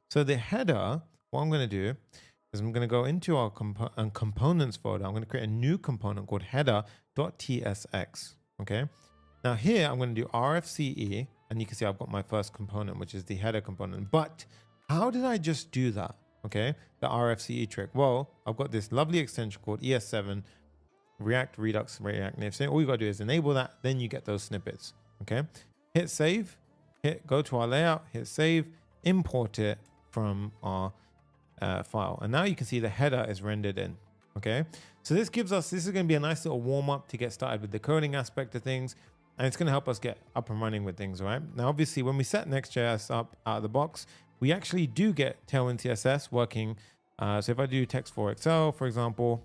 So the header, what I'm going to do is I'm going to go into our components folder. I'm going to create a new component called header.tsx. Okay. Now here I'm going to do RFCE. And you can see I've got my first component, which is the header component. But how did I just do that? Okay, the RFCE trick. Well, I've got this lovely extension called ES7 React Redux React Native. So all you got to do is enable that. Then you get those snippets. Okay, hit save, go to our layout, hit save, import it from our file. And now you can see the header is rendered in. Okay, so this is going to be a nice little warm up to get started with the coding aspect of things. And it's going to help us get up and running with things, right? Now, obviously, when we set Next.js up out of the box, we actually do get Tailwind CSS working. So if I do text for Excel, for example,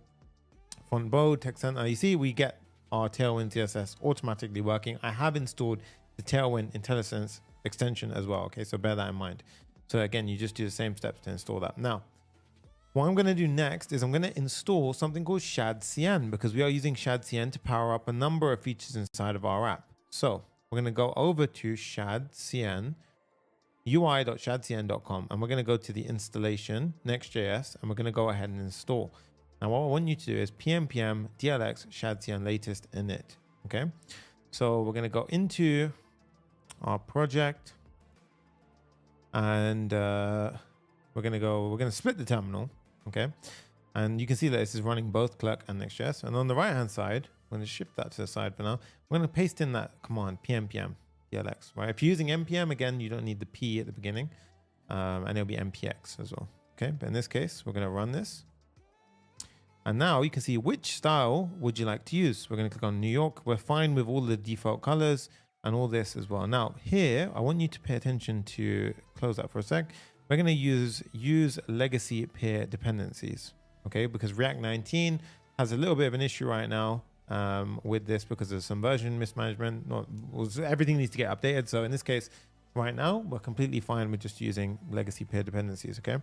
font bold, text center, you see we get our Tailwind CSS automatically working. I have installed the Tailwind IntelliSense extension as well. Okay, so bear that in mind. So again, you just do the same steps to install that. Now, what I'm going to do next is I'm going to install something called ShadCN because we are using ShadCN to power up a number of features inside of our app. So we're going to go over to ShadCN, ui.shadcn.com, and we're going to go to the installation, Next.js, and we're going to go ahead and install. Now, what I want you to do is pm dlx ShadCN latest init. Okay. So we're going to go into our project and we're going to split the terminal. Okay. And you can see that this is running both Clerk and Next.js. And on the right hand side, I'm going to shift that to the side for now. We're going to paste in that command pm dlx, right? If you're using npm, again, you don't need the p at the beginning, and it'll be npx as well. Okay. But in this case, we're going to run this. And now you can see which style would you like to use. We're going to click on New York. We're fine with all the default colors and all this as well. Now here, I want you to pay attention to, close that for a sec. We're going to use legacy peer dependencies, okay? Because React 19 has a little bit of an issue right now with this because of some version mismanagement. Everything needs to get updated. So in this case, right now, we're completely fine with just using legacy peer dependencies, okay?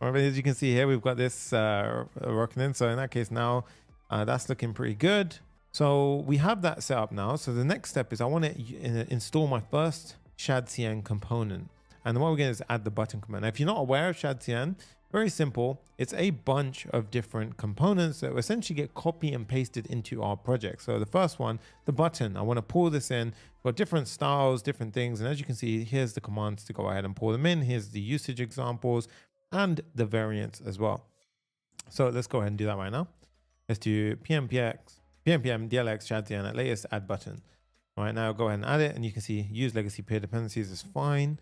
All right, as you can see here, we've got this working in. So in that case now, that's looking pretty good. So we have that set up now. So the next step is I want to install my first ShadCN component. And what we're going to do is add the button command. Now, if you're not aware of ShadCN, very simple. It's a bunch of different components that essentially get copy and pasted into our project. So the first one, the button, I want to pull this in, got different styles, different things. And as you can see, here's the commands to go ahead and pull them in. Here's the usage examples and the variants as well. So let's go ahead and do that right now. Let's do pmpm DLX ShadCN at latest add button. All right, now go ahead and add it. And you can see use legacy peer dependencies is fine.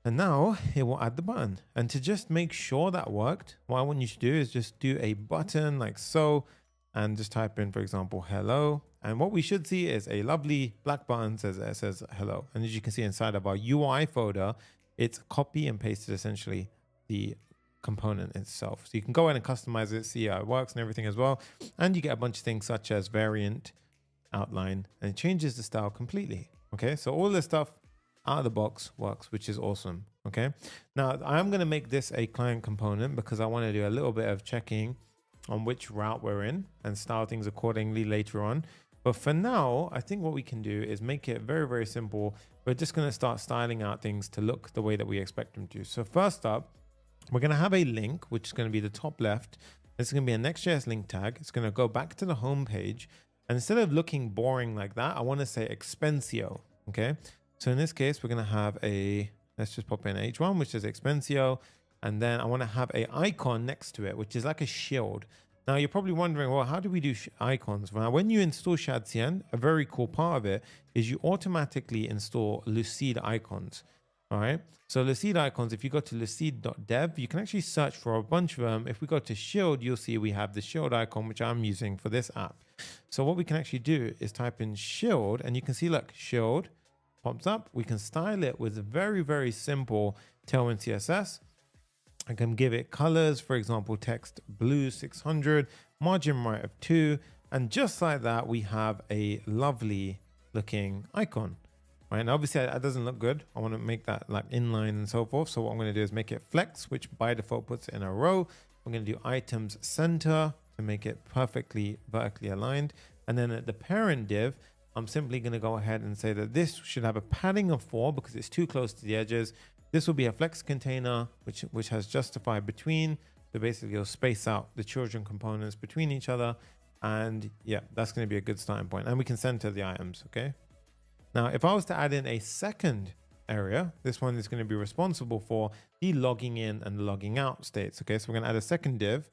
And now it will add the button. And to just make sure that worked, what I want you to do is just do a button like so, and just type in, for example, hello. And what we should see is a lovely black button that says hello. And as you can see inside of our UI folder, it's copy and pasted essentially the component itself. So you can go ahead and customize it, see how it works and everything as well. And you get a bunch of things such as variant, outline, and it changes the style completely. Okay, so all this stuff out of the box works, which is awesome. Okay, now I'm going to make this a client component because I want to do a little bit of checking on which route we're in and style things accordingly later on. But for now, I think what we can do is make it very, very simple. We're just going to start styling out things to look the way that we expect them to. So first up, we're going to have a link, which is going to be the top left. It's going to be a Next.js link tag. It's going to go back to the home page. And instead of looking boring like that, I want to say Expensio. Okay. So in this case, we're going to have let's just pop in H1, which is Expensio. And then I want to have a icon next to it, which is like a shield. Now you're probably wondering, well, how do we do icons? Now, when you install ShadCN, a very cool part of it is you automatically install Lucid icons. All right. So Lucid icons, if you go to lucid.dev, you can actually search for a bunch of them. If we go to shield, you'll see we have the shield icon, which I'm using for this app. So what we can actually do is type in shield, and you can see, look, shield pops up. We can style it with a very, very simple Tailwind CSS. I can give it colors, for example, text blue 600, margin right of 2. And just like that, we have a lovely looking icon. Right, now obviously that doesn't look good. I want to make that like inline and so forth. So what I'm going to do is make it flex, which by default puts it in a row. I'm going to do items center to make it perfectly vertically aligned. And then at the parent div, I'm simply going to go ahead and say that this should have a padding of 4 because it's too close to the edges. This will be a flex container, which has justify between. So basically you'll space out the children components between each other. And yeah, that's going to be a good starting point. And we can center the items. Okay. Now, if I was to add in a second area, this one is going to be responsible for the logging in and the logging out states. Okay. So we're going to add a second div.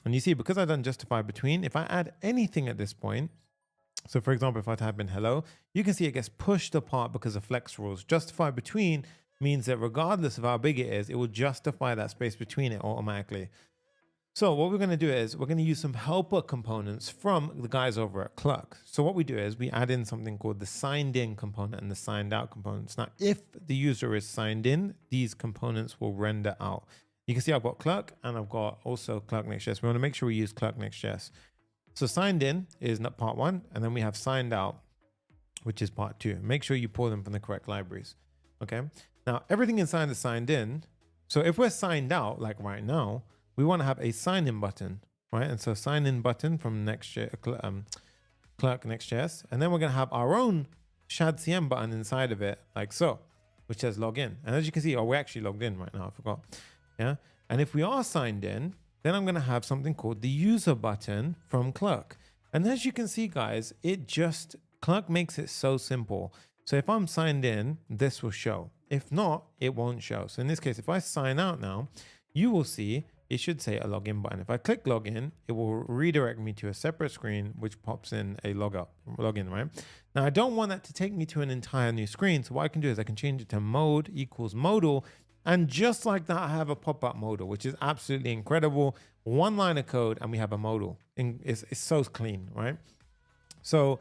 And you see, because I've done justify between, if I add anything at this point, so for example, if I type in hello, you can see it gets pushed apart because of flex rules. Justify between means that regardless of how big it is, it will justify that space between it automatically. So what we're going to do is we're going to use some helper components from the guys over at Clerk. So what we do is we add in something called the signed in component and the signed out components. Now, if the user is signed in, these components will render out. You can see I've got Clerk and I've got also Clerk Next.js. We want to make sure we use Clerk Next.js. So signed in is not part 1, and then we have signed out, which is part 2. Make sure you pull them from the correct libraries. Okay. Now everything inside is signed in. So if we're signed out, like right now, we want to have a sign in button, right? And so sign in button from Clerk Next.js, and then we're going to have our own ShadCN button inside of it, like so, which says login. And as you can see, we're actually logged in right now. I forgot. Yeah. And if we are signed in, then I'm going to have something called the user button from Clerk. And as you can see, guys, Clerk makes it so simple. So if I'm signed in, this will show. If not, it won't show. So in this case, if I sign out now, you will see it should say a login button. If I click login, it will redirect me to a separate screen, which pops in a login, right? Now, I don't want that to take me to an entire new screen. So what I can do is I can change it to mode equals modal. And just like that, I have a pop-up modal, which is absolutely incredible. One line of code and we have a modal. It's so clean, right? So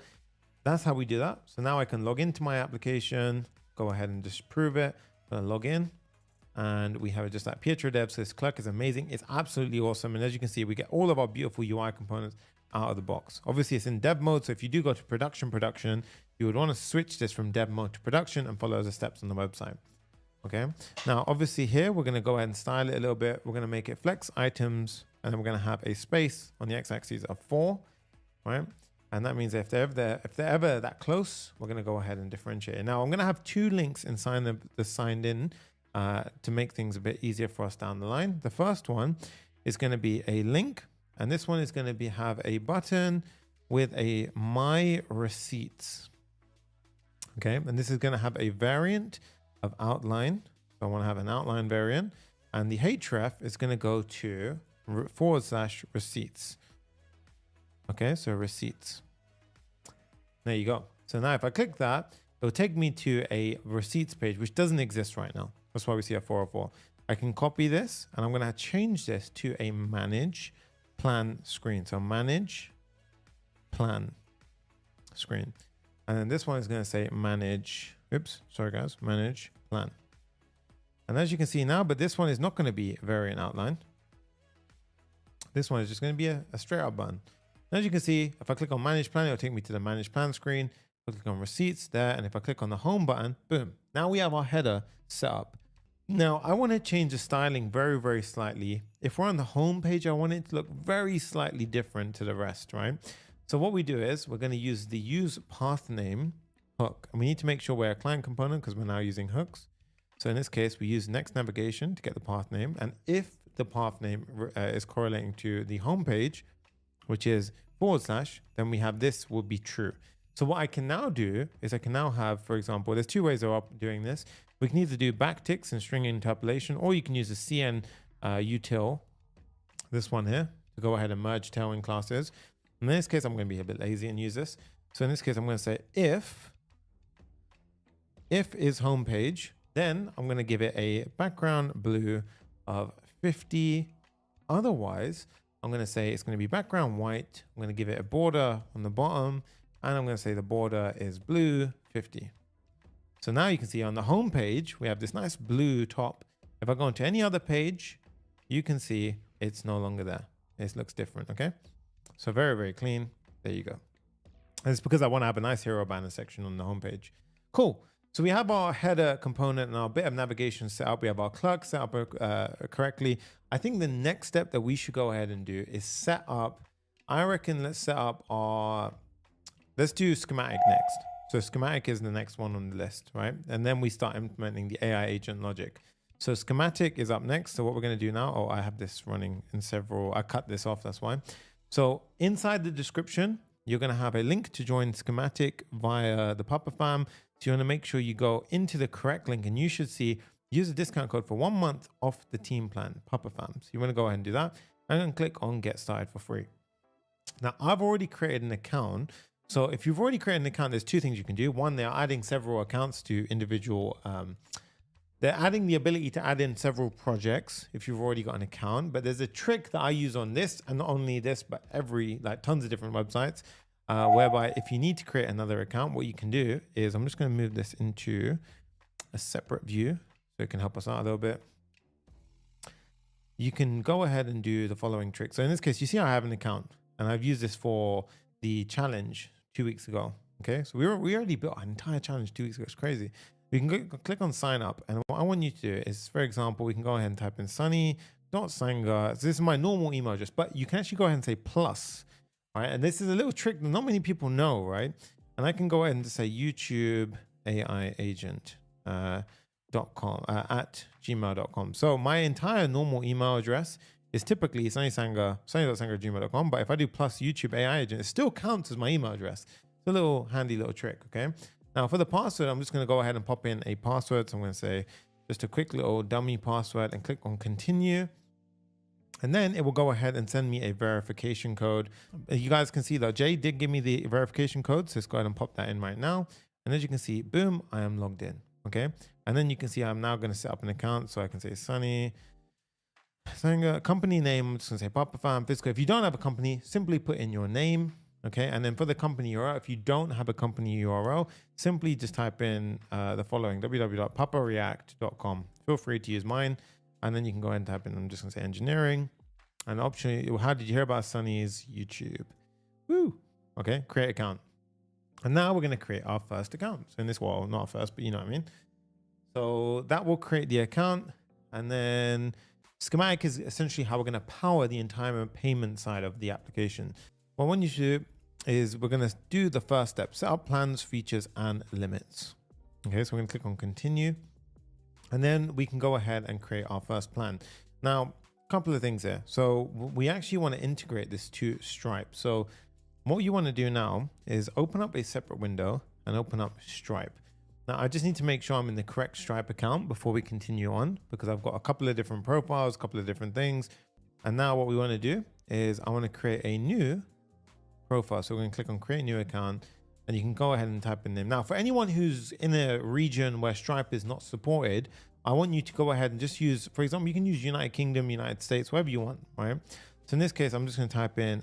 that's how we do that. So now I can log into my application, go ahead and just prove it. I'm gonna log in and we have it just like Pietro Dev. So this Clerk is amazing. It's absolutely awesome. And as you can see, we get all of our beautiful UI components out of the box. Obviously it's in dev mode. So if you do go to production, you would want to switch this from dev mode to production and follow the steps on the website. Okay. Now, obviously here, we're going to go ahead and style it a little bit. We're going to make it flex items, and then we're going to have a space on the x-axis of 4, right? And that means if they're ever that close, we're going to go ahead and differentiate it. Now, I'm going to have 2 links inside the signed in to make things a bit easier for us down the line. The first one is going to be a link, and this one is going to have a button with a My Receipts. Okay, and this is going to have a variant of outline. So I want to have an outline variant, and the href is going to go to /receipts. Okay, so receipts. There you go. So now if I click that, it'll take me to a receipts page, which doesn't exist right now. That's why we see a 404. I can copy this and I'm going to change this to a manage plan screen. So manage plan screen. And then this one is going to say manage, manage plan. And as you can see now, but this one is not going to be variant outline. This one is just going to be a straight up button. And as you can see, if I click on manage plan, it'll take me to the manage plan screen. I'll click on receipts there. And if I click on the home button, boom, now we have our header set up. Now I want to change the styling very, very slightly. If we're on the home page, I want it to look very slightly different to the rest, right? So what we do is we're going to use the use path name hook, and we need to make sure we're a client component because we're now using hooks. So in this case, we use next navigation to get the path name. And if the path name is correlating to the home page, which is /, then we have this will be true. So what I can now do is I can now have, for example, there's 2 ways of doing this. We can either do backticks and string interpolation, or you can use the CN util, this one here, to go ahead and merge Tailwind classes. In this case, I'm going to be a bit lazy and use this. So in this case, I'm going to say if is home page, then I'm going to give it a background blue of 50. Otherwise, I'm going to say it's going to be background white. I'm going to give it a border on the bottom, and I'm going to say the border is blue 50. So now you can see on the home page, we have this nice blue top. If I go into any other page, you can see it's no longer there. It looks different, okay? So very, very clean. There you go. And it's because I want to have a nice hero banner section on the home page. Cool. So we have our header component and our bit of navigation set up. We have our clerk set up correctly. I think the next step that we should go ahead and do is set up, I reckon let's set up let's do schematic next. So schematic is the next one on the list, right? And then we start implementing the AI agent logic. So schematic is up next. So what we're going to do now, oh, I have this running in I cut this off, that's why. So inside the description, you're going to have a link to join schematic via the Papa Fam. So you want to make sure you go into the correct link, and you should see use a discount code for 1 month off the team plan, Papa Fam. So you want to go ahead and do that and then click on get started for free. Now I've already created an account. So if you've already created an account, there's 2 things you can do. One, they're adding several accounts to individual, they're adding the ability to add in several projects if you've already got an account. But there's a trick that I use on this, and not only this, but tons of different websites, whereby if you need to create another account, what you can do is, I'm just going to move this into a separate view so it can help us out a little bit. You can go ahead and do the following trick. So in this case, you see I have an account, and I've used this for the challenge 2 weeks ago. Okay, so we already built an entire challenge 2 weeks ago. It's crazy. We can go click on sign up, and what I want you to do is, for example, we can go ahead and type in sunny.sanga. So this is my normal email address, but you can actually go ahead and say plus, right? And this is a little trick that not many people know, right? And I can go ahead and just say YouTube AI agent .com at gmail.com. So my entire normal email address is typically sunny.sanga@gmail.com, but if I do plus YouTube AI agent, it still counts as my email address. It's a little handy little trick, okay? Now for the password, I'm just going to go ahead and pop in a password. So I'm going to say just a quick little dummy password and click on continue. And then it will go ahead and send me a verification code. You guys can see that Jay did give me the verification code. So let's go ahead and pop that in right now. And as you can see, boom, I am logged in. Okay. And then you can see I'm now going to set up an account. So I can say Sunny, Sanga, company name. I'm just going to say Papa Fan Physical. If you don't have a company, simply put in your name. Okay. And then for the company URL, if you don't have a company URL, simply just type in the following: www.papareact.com. Feel free to use mine. And then you can go ahead and type in, I'm just going to say engineering. And option, how did you hear about Sunny's YouTube? Woo. Okay. Create account. And now we're going to create our first account. So in this, well, not our first, but you know what I mean? So that will create the account. And then schematic is essentially how we're going to power the entire payment side of the application. What I want you to do is we're going to do the first step: set up plans, features, and limits. Okay, so we're going to click on continue. And then we can go ahead and create our first plan. Now, a couple of things here. So we actually want to integrate this to Stripe. So what you want to do now is open up a separate window and open up Stripe. Now, I just need to make sure I'm in the correct Stripe account before we continue on, because I've got a couple of different profiles, a couple of different things. And now what we want to do is I want to create a new profile. So we're going to click on create new account, and you can go ahead and type in them. Now, for anyone who's in a region where Stripe is not supported, I want you to go ahead and just use, for example, you can use United Kingdom, United States, wherever you want, right? So in this case, I'm just going to type in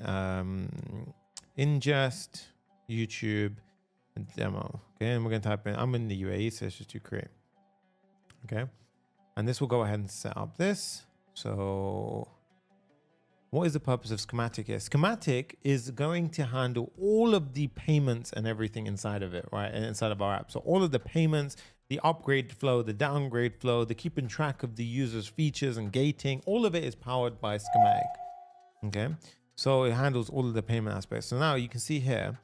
Inngest, YouTube, demo. Okay, and we're going to type in, I'm in the UAE, so let's just do create. Okay, and this will go ahead and set up this. So what is the purpose of schematic here? Schematic is going to handle all of the payments and everything inside of it, right? And inside of our app. So all of the payments, the upgrade flow, the downgrade flow, the keeping track of the user's features and gating, all of it is powered by schematic. Okay, so it handles all of the payment aspects. So now you can see here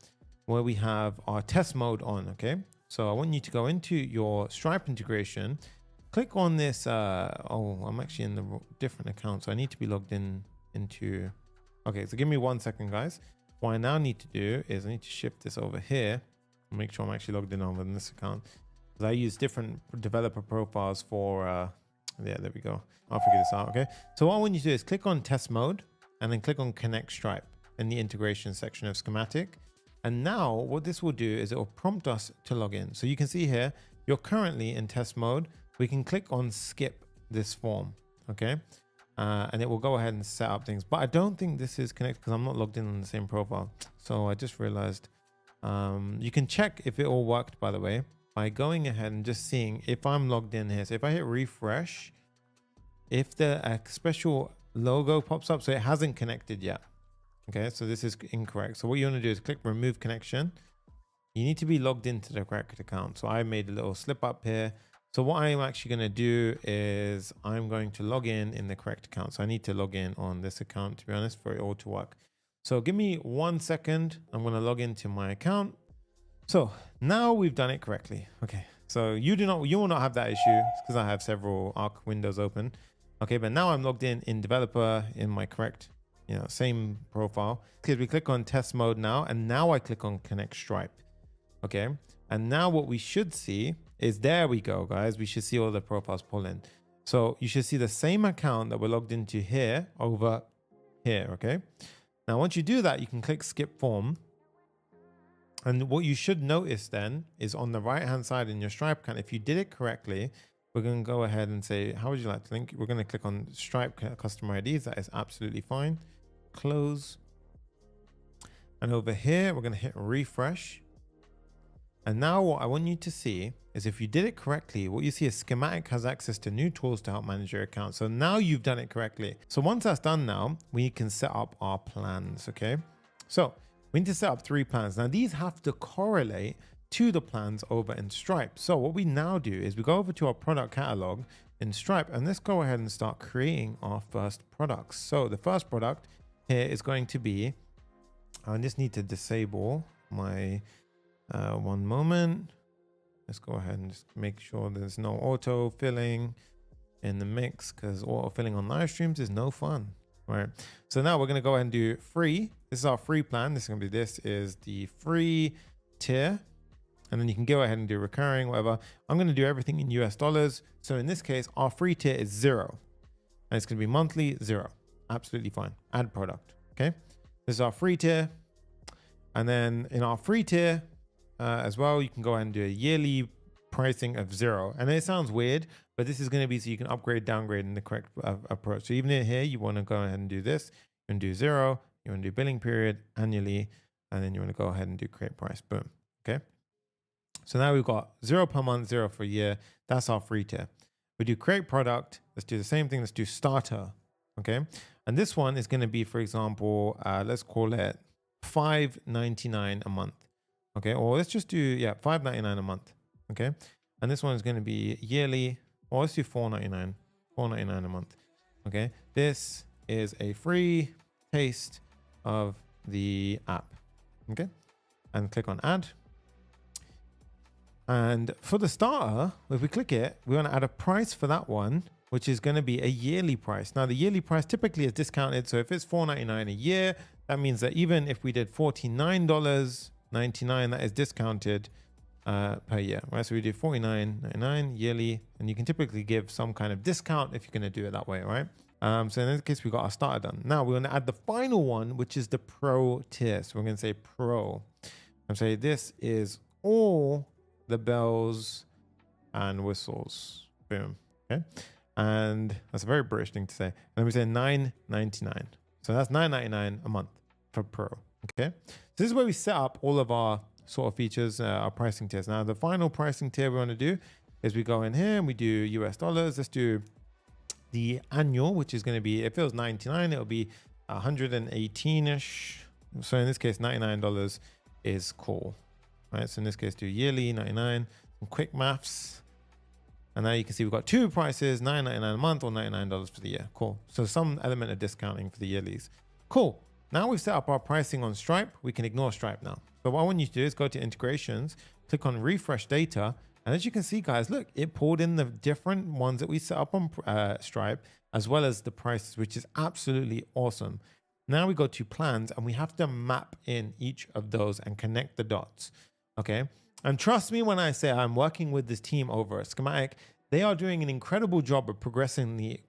where we have our test mode on. Okay, so I want you to go into your Stripe integration, click on this. Oh, I'm actually in the different account, so I need to be logged in into. Okay, so give me 1 second, guys. What I now need to do is I need to shift this over here and make sure I'm actually logged in over in this account, because I use different developer profiles for yeah, there we go. I'll figure this out. Okay, so what I want you to do is click on test mode and then click on connect Stripe in the integration section of schematic. And now what this will do is it will prompt us to log in. So you can see here, you're currently in test mode. We can click on skip this form. Okay, and it will go ahead and set up things, but I don't think this is connected because I'm not logged in on the same profile. So I just realized you can check if it all worked, by the way, by going ahead and just seeing if I'm logged in here. So if I hit refresh, if the special logo pops up, so it hasn't connected yet. Okay, so this is incorrect. So what you want to do is click remove connection. You need to be logged into the correct account. So I made a little slip up here. So what I'm actually going to do is I'm going to log in the correct account. So I need to log in on this account, to be honest, for it all to work. So give me 1 second. I'm going to log into my account. So now we've done it correctly. Okay, so you will not have that issue because I have several Arc windows open. Okay, but now I'm logged in developer in my correct, same profile. Because we click on test mode now, and now I click on connect Stripe. Okay, and now what we should see is, there we go, guys. We should see all the profiles pull in. So you should see the same account that we're logged into here over here. Okay, now once you do that, you can click skip form. And what you should notice then is on the right hand side in your Stripe account, if you did it correctly, we're going to go ahead and say, how would you like to link? We're going to click on Stripe customer IDs. That is absolutely fine. Close. And over here, we're going to hit refresh. And now what I want you to see is, if you did it correctly, what you see is schematic has access to new tools to help manage your account. So now you've done it correctly. So once that's done now, we can set up our plans. Okay. So we need to set up 3 plans. Now these have to correlate to the plans over in Stripe. So what we now do is we go over to our product catalog in Stripe, and let's go ahead and start creating our first products. So the first product here is going to be, I just need to disable my, 1 moment. Let's go ahead and just make sure there's no auto filling in the mix, because auto filling on live streams is no fun. Right. So now we're going to go ahead and do free. This is our free plan. This is the free tier. And then you can go ahead and do recurring, whatever. I'm going to do everything in US dollars. So in this case, our free tier is 0. And it's going to be monthly 0. Absolutely fine. Add product. Okay. This is our free tier. And then in our free tier as well, you can go ahead and do a yearly pricing of 0. And it sounds weird, but this is going to be so you can upgrade, downgrade in the correct approach. So even in here, you want to go ahead and do this. You want to do 0. You want to do billing period annually. And then you want to go ahead and do create price. Boom. Okay. So now we've got 0 per month, 0 for a year. That's our free tier. We do create product. Let's do the same thing. Let's do starter. Okay. And this one is going to be, for example, let's call it $5.99 a month. Okay. Or let's just do, yeah, $5.99 a month. Okay. And this one is going to be yearly, or let's do $4.99, $4.99 a month. Okay. This is a free taste of the app. Okay. And click on add. And for the starter, if we click it, we want to add a price for that one, which is going to be a yearly price. Now the yearly price typically is discounted. So if it's $4.99 a year, that means that even if we did $49.99, that is discounted per year, right? So we do $49.99 yearly, and you can typically give some kind of discount if you're going to do it that way, right? So in this case, we got our starter done. Now we're going to add the final one, which is the pro tier. So we're going to say pro and say this is all the bells and whistles. Boom. Okay. And that's a very British thing to say. And then we say $9.99. So that's $9.99 a month for pro. Okay. So this is where we set up all of our sort of features, our pricing tiers. Now the final pricing tier we want to do is we go in here and we do US dollars. Let's do the annual, which is going to be, if it was 99, it'll be 118-ish. So in this case, $99 is cool. Right, so in this case, do yearly 99, some quick maths. And now you can see we've got two prices, $9.99 a month or $99 for the year. Cool. So some element of discounting for the yearlies. Cool. Now we've set up our pricing on Stripe. We can ignore Stripe now. So what I want you to do is go to integrations, click on refresh data. And as you can see, guys, look, it pulled in the different ones that we set up on Stripe, as well as the prices, which is absolutely awesome. Now we go to plans and we have to map in each of those and connect the dots. Okay. And trust me when I say I'm working with this team over at Schematic, they are doing an incredible job of progressively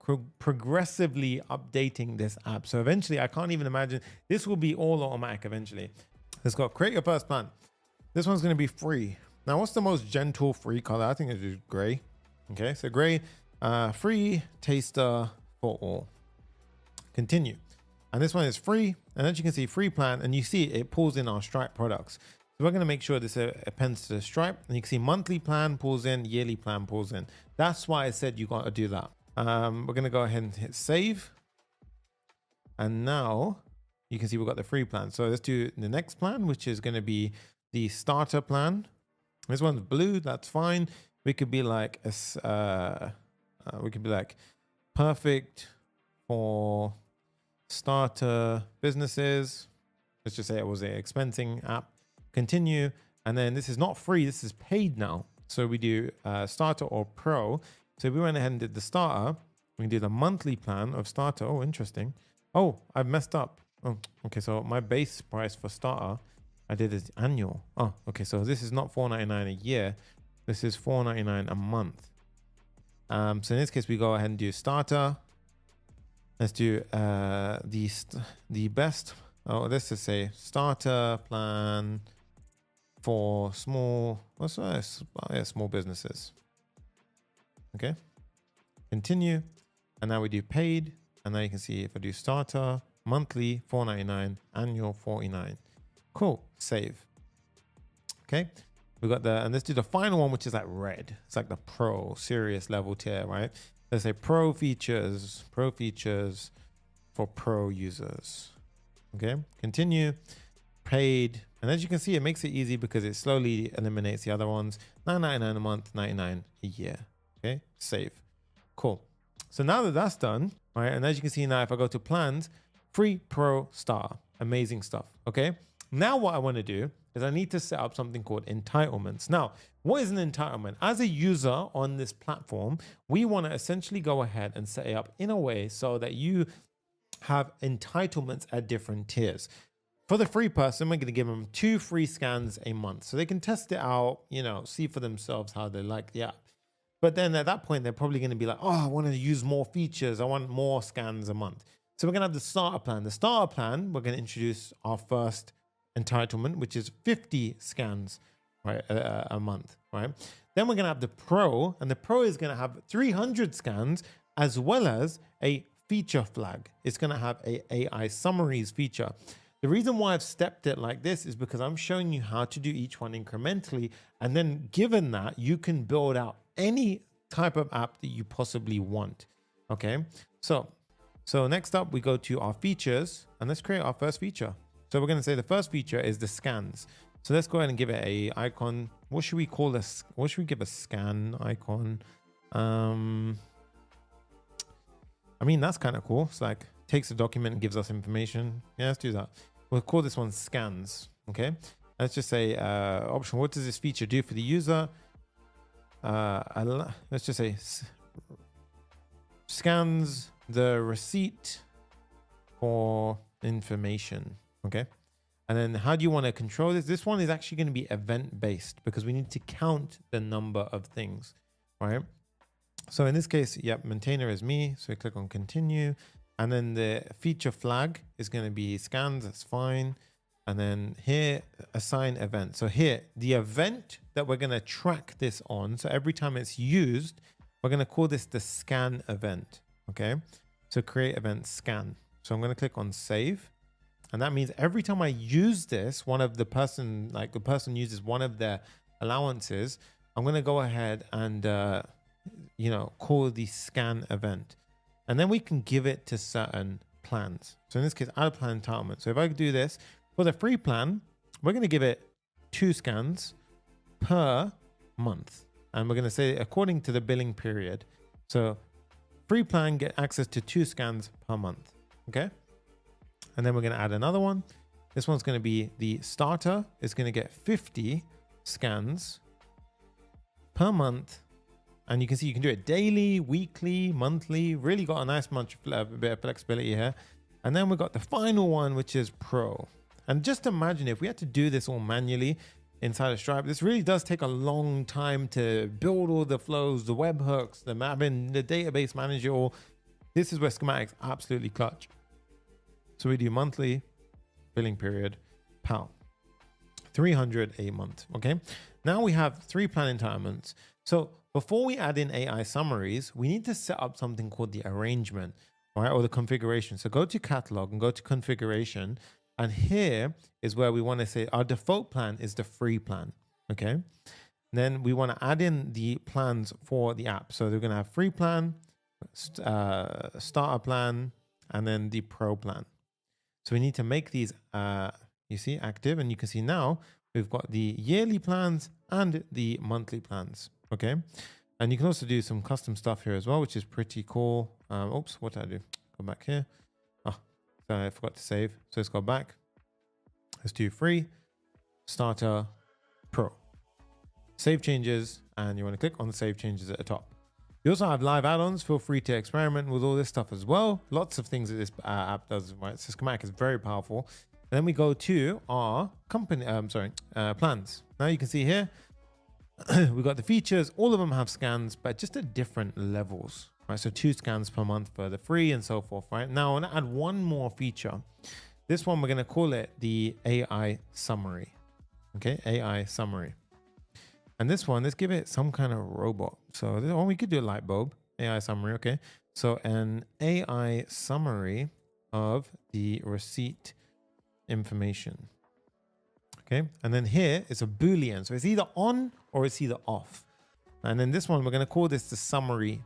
updating this app. So eventually, I can't even imagine, this will be all automatic eventually. Let's go create your first plan. This one's going to be free. Now, what's the most gentle free color? I think it's just gray. Okay. So gray, free taster for all. Continue. And this one is free. And as you can see, free plan, and you see it pulls in our Stripe products. So we're going to make sure this appends to Stripe, and you can see monthly plan pulls in, yearly plan pulls in. That's why I said you got to do that. We're going to go ahead and hit save. And now you can see we've got the free plan. So let's do the next plan, which is going to be the starter plan. This one's blue. That's fine. We could be like, perfect for starter businesses. Let's just say it was an expensing app. Continue. And then this is not free. This is paid now. So we do starter or pro. So we went ahead and did the starter. We can do the monthly plan of starter. Oh, interesting. Oh, I've messed up. Oh, okay. So my base price for starter, I did is annual. Oh, okay. So this is not $4.99 a year. This is $4.99 a month. So in this case, we go ahead and do starter. Let's do the best. Oh, let's just say starter plan for small, small businesses. Okay. Continue. And now we do paid. And now you can see if I do starter, monthly $4.99, annual $49. Cool. Save. Okay. We got the, and let's do the final one, which is like red. It's like the pro serious level tier, right? Let's say pro features for pro users. Okay. Continue. Paid. And as you can see, it makes it easy because it slowly eliminates the other ones. $9.99 a month, $99 a year. Okay. Save. Cool. So now that that's done, right? And as you can see now, if I go to plans, free, pro, star, amazing stuff. Okay. Now what I want to do is I need to set up something called entitlements. Now, what is an entitlement? As a user on this platform, we want to essentially go ahead and set it up in a way so that you have entitlements at different tiers. For the free person, we're going to give them 2 free scans a month so they can test it out, you know, see for themselves how they like the app. But then at that point, they're probably going to be like, oh, I want to use more features. I want more scans a month. So we're going to have the starter plan. The starter plan, we're going to introduce our first entitlement, which is 50 scans, right, a month, right? Then we're going to have the Pro, and the Pro is going to have 300 scans as well as a feature flag. It's going to have a AI summaries feature. The reason why I've stepped it like this is because I'm showing you how to do each one incrementally. And then given that, you can build out any type of app that you possibly want. Okay, so next up we go to our features, and let's create our first feature. So we're going to say the first feature is the scans. So let's go ahead and give it a icon. What should we call this? What should we give a scan icon? I mean, that's kind of cool. It's like takes a document and gives us information. Yeah, let's do that. We'll call this one scans. Okay, let's just say option. What does this feature do for the user? Let's just say scans the receipt for information. Okay, and then how do you want to control this? This one is actually going to be event based because we need to count the number of things, right? So in this case, yep, maintainer is me. So we click on continue, and then the feature flag is going to be scans. That's fine. And then here, assign event. So here, the event that we're going to track this on. So every time it's used, we're going to call this the scan event. Okay. So create event scan. So I'm going to click on save. And that means every time I use this, the person uses one of their allowances, I'm going to go ahead and, call the scan event. And then we can give it to certain plans. So in this case, add plan entitlement. So if I do this for the free plan, we're going to give it 2 scans per month. And we're going to say according to the billing period. So free plan, get access to 2 scans per month. Okay. And then we're going to add another one. This one's going to be the starter is going to get 50 scans per month. And you can see you can do it daily, weekly, monthly, really got a nice bit of flexibility here. And then we've got the final one, which is Pro. And just imagine if we had to do this all manually inside of Stripe, this really does take a long time to build all the flows, the webhooks, the mapping, the database manager. All this is where Schematic's absolutely clutch. So we do monthly, billing period, PAL, 300 a month. Okay. Now we have 3 plan entitlements. So before we add in AI summaries, we need to set up something called the arrangement, right? Or the configuration. So go to catalog and go to configuration. And here is where we want to say our default plan is the free plan. Okay. And then we want to add in the plans for the app. So they're going to have free plan, starter plan, and then the pro plan. So we need to make these, you see, active. And you can see now we've got the yearly plans and the monthly plans. Okay. And you can also do some custom stuff here as well, which is pretty cool. Oops, what did I do? Go back here. Oh, so I forgot to save. So let's go back. Let's do free, starter, pro. Save changes, and you want to click on the save changes at the top. You also have live add-ons. Feel free to experiment with all this stuff as well. Lots of things that this app does, right? So Schematic is very powerful. And then we go to our company, plans. Now you can see here, we've got the features. All of them have scans, but just at different levels, right? So 2 scans per month for the free and so forth, right? Now I want to add one more feature. This one, we're going to call it the AI summary. Okay, AI summary. And this one, let's give it some kind of robot. So this one, we could do a light bulb, AI summary. Okay, so an AI summary of the receipt information. Okay, and then here is a Boolean. So it's either on or it's either off. And then this one, we're going to call this the summary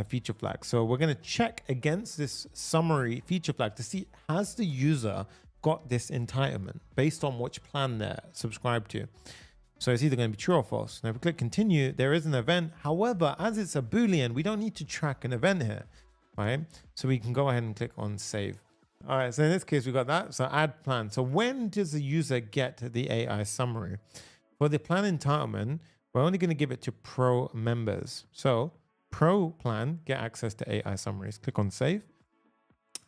feature flag. So we're going to check against this summary feature flag to see, has the user got this entitlement based on which plan they're subscribed to. So it's either going to be true or false. Now if we click continue, there is an event. However, as it's a Boolean, we don't need to track an event here, right? So we can go ahead and click on save. All right, so in this case, we got that. So add plan. So when does the user get the AI summary? For the plan entitlement, we're only going to give it to pro members. So pro plan, get access to AI summaries. Click on save.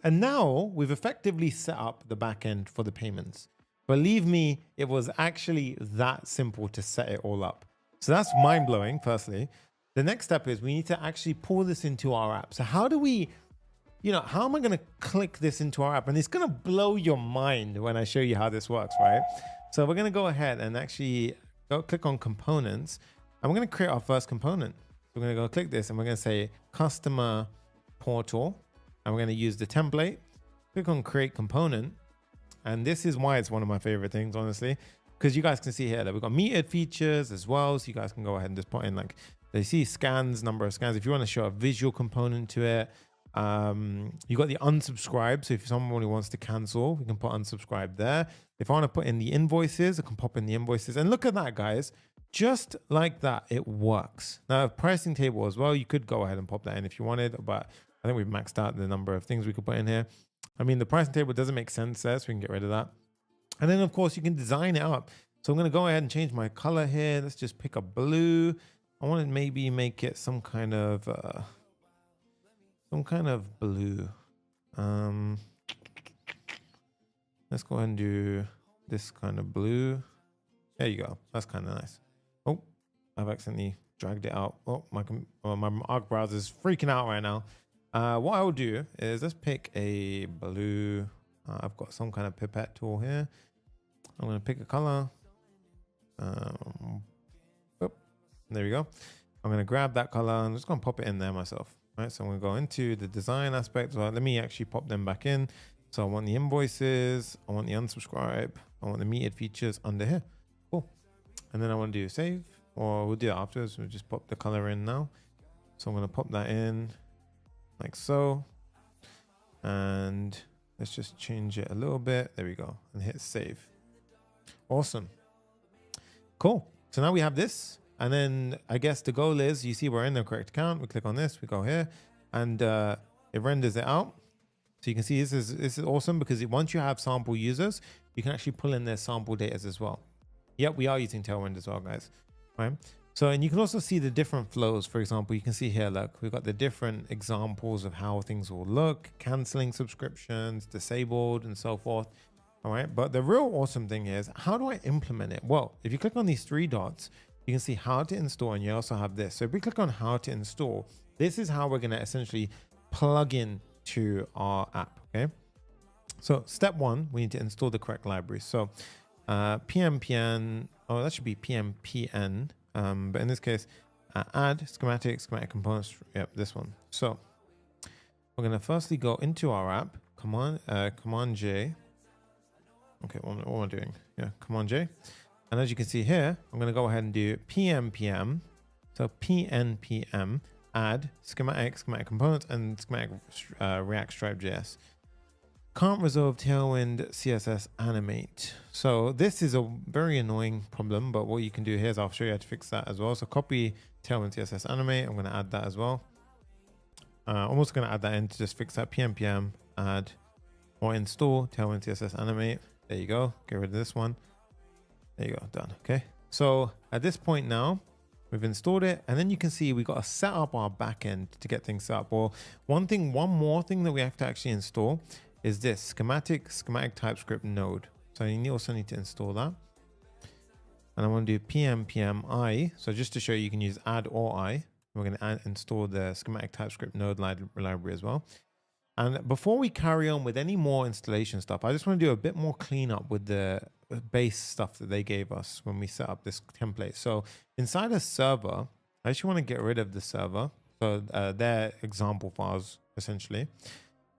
And now we've effectively set up the backend for the payments. Believe me, it was actually that simple to set it all up. So that's mind blowing, firstly. The next step is we need to actually pull this into our app. So how do we, how am I going to click this into our app? And it's going to blow your mind when I show you how this works, right? So we're going to go ahead and actually click on components. And we're going to create our first component. We're going to go click this and we're going to say customer portal. And we're going to use the template. Click on create component. And this is why it's one of my favorite things, honestly, because you guys can see here that we've got metered features as well. So you guys can go ahead and just put in like, they see scans, number of scans. If you want to show a visual component to it, you got the unsubscribe. So if someone who wants to cancel, we can put unsubscribe there. If I want to put in the invoices, I can pop in the invoices. And look at that, guys. Just like that, it works. Now, pricing table as well, you could go ahead and pop that in if you wanted, but I think we've maxed out the number of things we could put in here. I mean, the pricing table doesn't make sense there, so we can get rid of that. And then, of course, you can design it up. So I'm going to go ahead and change my color here. Let's just pick a blue. I want to maybe make it some kind of blue. Let's go ahead and do this kind of blue. There you go. That's kind of nice. Oh, I've accidentally dragged it out. Oh, my Arc browser is freaking out right now. What I will do is let's pick a blue. I've got some kind of pipette tool here. I'm going to pick a color. There we go. I'm going to grab that color and I'm just going to pop it in there myself. Right, so I'm going to go into the design aspect. So let me actually pop them back in. So I want the invoices. I want the unsubscribe. I want the metered features under here. Cool. And then I want to do save, or we'll do that afterwards. We'll just pop the color in now. So I'm going to pop that in like so. And let's just change it a little bit. There we go. And hit save. Awesome. Cool. So now we have this. And then I guess the goal is, you see we're in the correct account. We click on this, we go here, and it renders it out. So you can see this is awesome because once you have sample users, you can actually pull in their sample data as well. Yep, we are using Tailwind as well, guys. Right. So, and you can also see the different flows. For example, you can see here, look, we've got the different examples of how things will look, canceling subscriptions, disabled, and so forth. All right. But the real awesome thing is, how do I implement it? Well, if you click on these three dots, you can see how to install, and you also have this. So if we click on how to install, this is how we're going to essentially plug in to our app. Okay. So step one, we need to install the correct library. So PMPN, oh, that should be PMPN. But in this case, add schematic components. Yep, this one. So we're going to firstly go into our app, Command J. Okay, what am I doing? Yeah, Command J. And as you can see here, I'm going to go ahead and do PMPM. So PNPM, add schematic components and schematic ReactJS. Can't resolve Tailwind CSS animate. So this is a very annoying problem, but what you can do here is I'll show you how to fix that as well. So copy Tailwind CSS animate. I'm going to add that as well. I'm also going to add that in to just fix that. PNPM, add or install Tailwind CSS animate. There you go. Get rid of this one. There you go, done. Okay. So at this point now, we've installed it, and then you can see we got to set up our backend to get things set up. Or one more thing that we have to actually install is this schematic TypeScript node. So you also need to install that. And I want to do PMPMI. So just to show you can use add or I. We're going to install the schematic TypeScript node library as well. And before we carry on with any more installation stuff, I just want to do a bit more cleanup with the base stuff that they gave us when we set up this template. So inside a server, I actually want to get rid of the server. So their example files, essentially.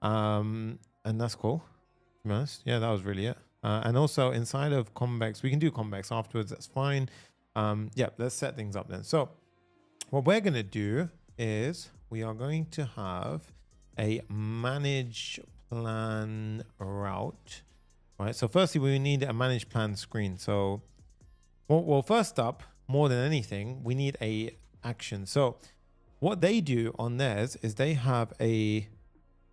And that's cool, to be honest. Yeah, that was really it. And also inside of Convex, we can do Convex afterwards. That's fine. Yeah, let's set things up then. So what we're going to do is we are going to have a manage plan route. Right. So firstly, we need a manage plan screen. So, well, first up, more than anything, we need a action. So what they do on theirs is they have a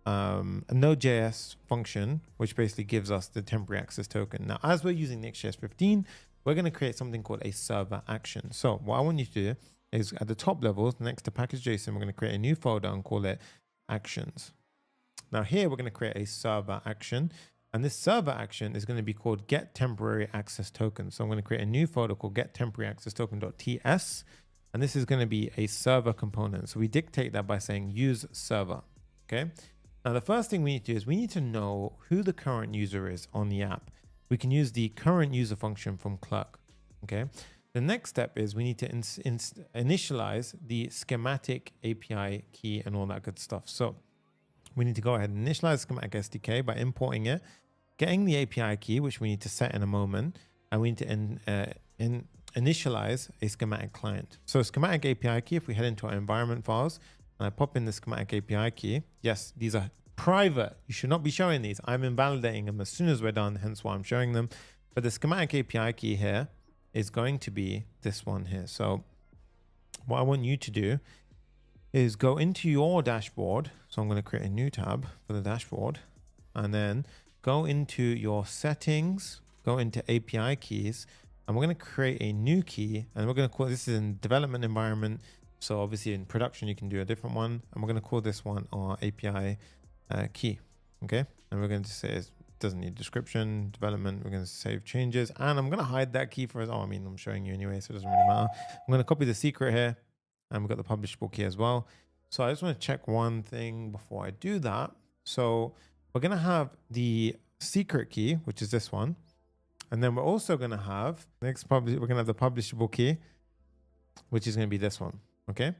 Node.js function, which basically gives us the temporary access token. Now, as we're using Next.js 15, we're going to create something called a server action. So what I want you to do is at the top levels, next to package.json, we're going to create a new folder and call it actions. Now here, we're going to create a server action. And this server action is going to be called get temporary access token. So I'm going to create a new folder called get temporary access token.ts. And this is going to be a server component. So we dictate that by saying use server. Okay. Now the first thing we need to do is we need to know who the current user is on the app. We can use the current user function from Clerk. Okay. The next step is we need to initialize the schematic API key and all that good stuff. So we need to go ahead and initialize schematic SDK by importing it, getting the API key, which we need to set in a moment, and we need to initialize a schematic client. So schematic API key, if we head into our environment files and I pop in the schematic API key, yes, these are private. You should not be showing these. I'm invalidating them as soon as we're done, hence why I'm showing them. But the schematic API key here is going to be this one here. So what I want you to do is go into your dashboard. So I'm going to create a new tab for the dashboard and then go into your settings, go into API keys, and we're going to create a new key, and we're going to call this is in development environment. So obviously in production, you can do a different one, and we're going to call this one our API key. Okay. And we're going to say it doesn't need description, development. We're going to save changes, and I'm going to hide that key for us. Oh, I mean, I'm showing you anyway, so it doesn't really matter. I'm going to copy the secret here, and we've got the publishable key as well. So I just want to check one thing before I do that. So we're going to have the secret key, which is this one. And then we're also going to have we're going to have the publishable key, which is going to be this one. Okay.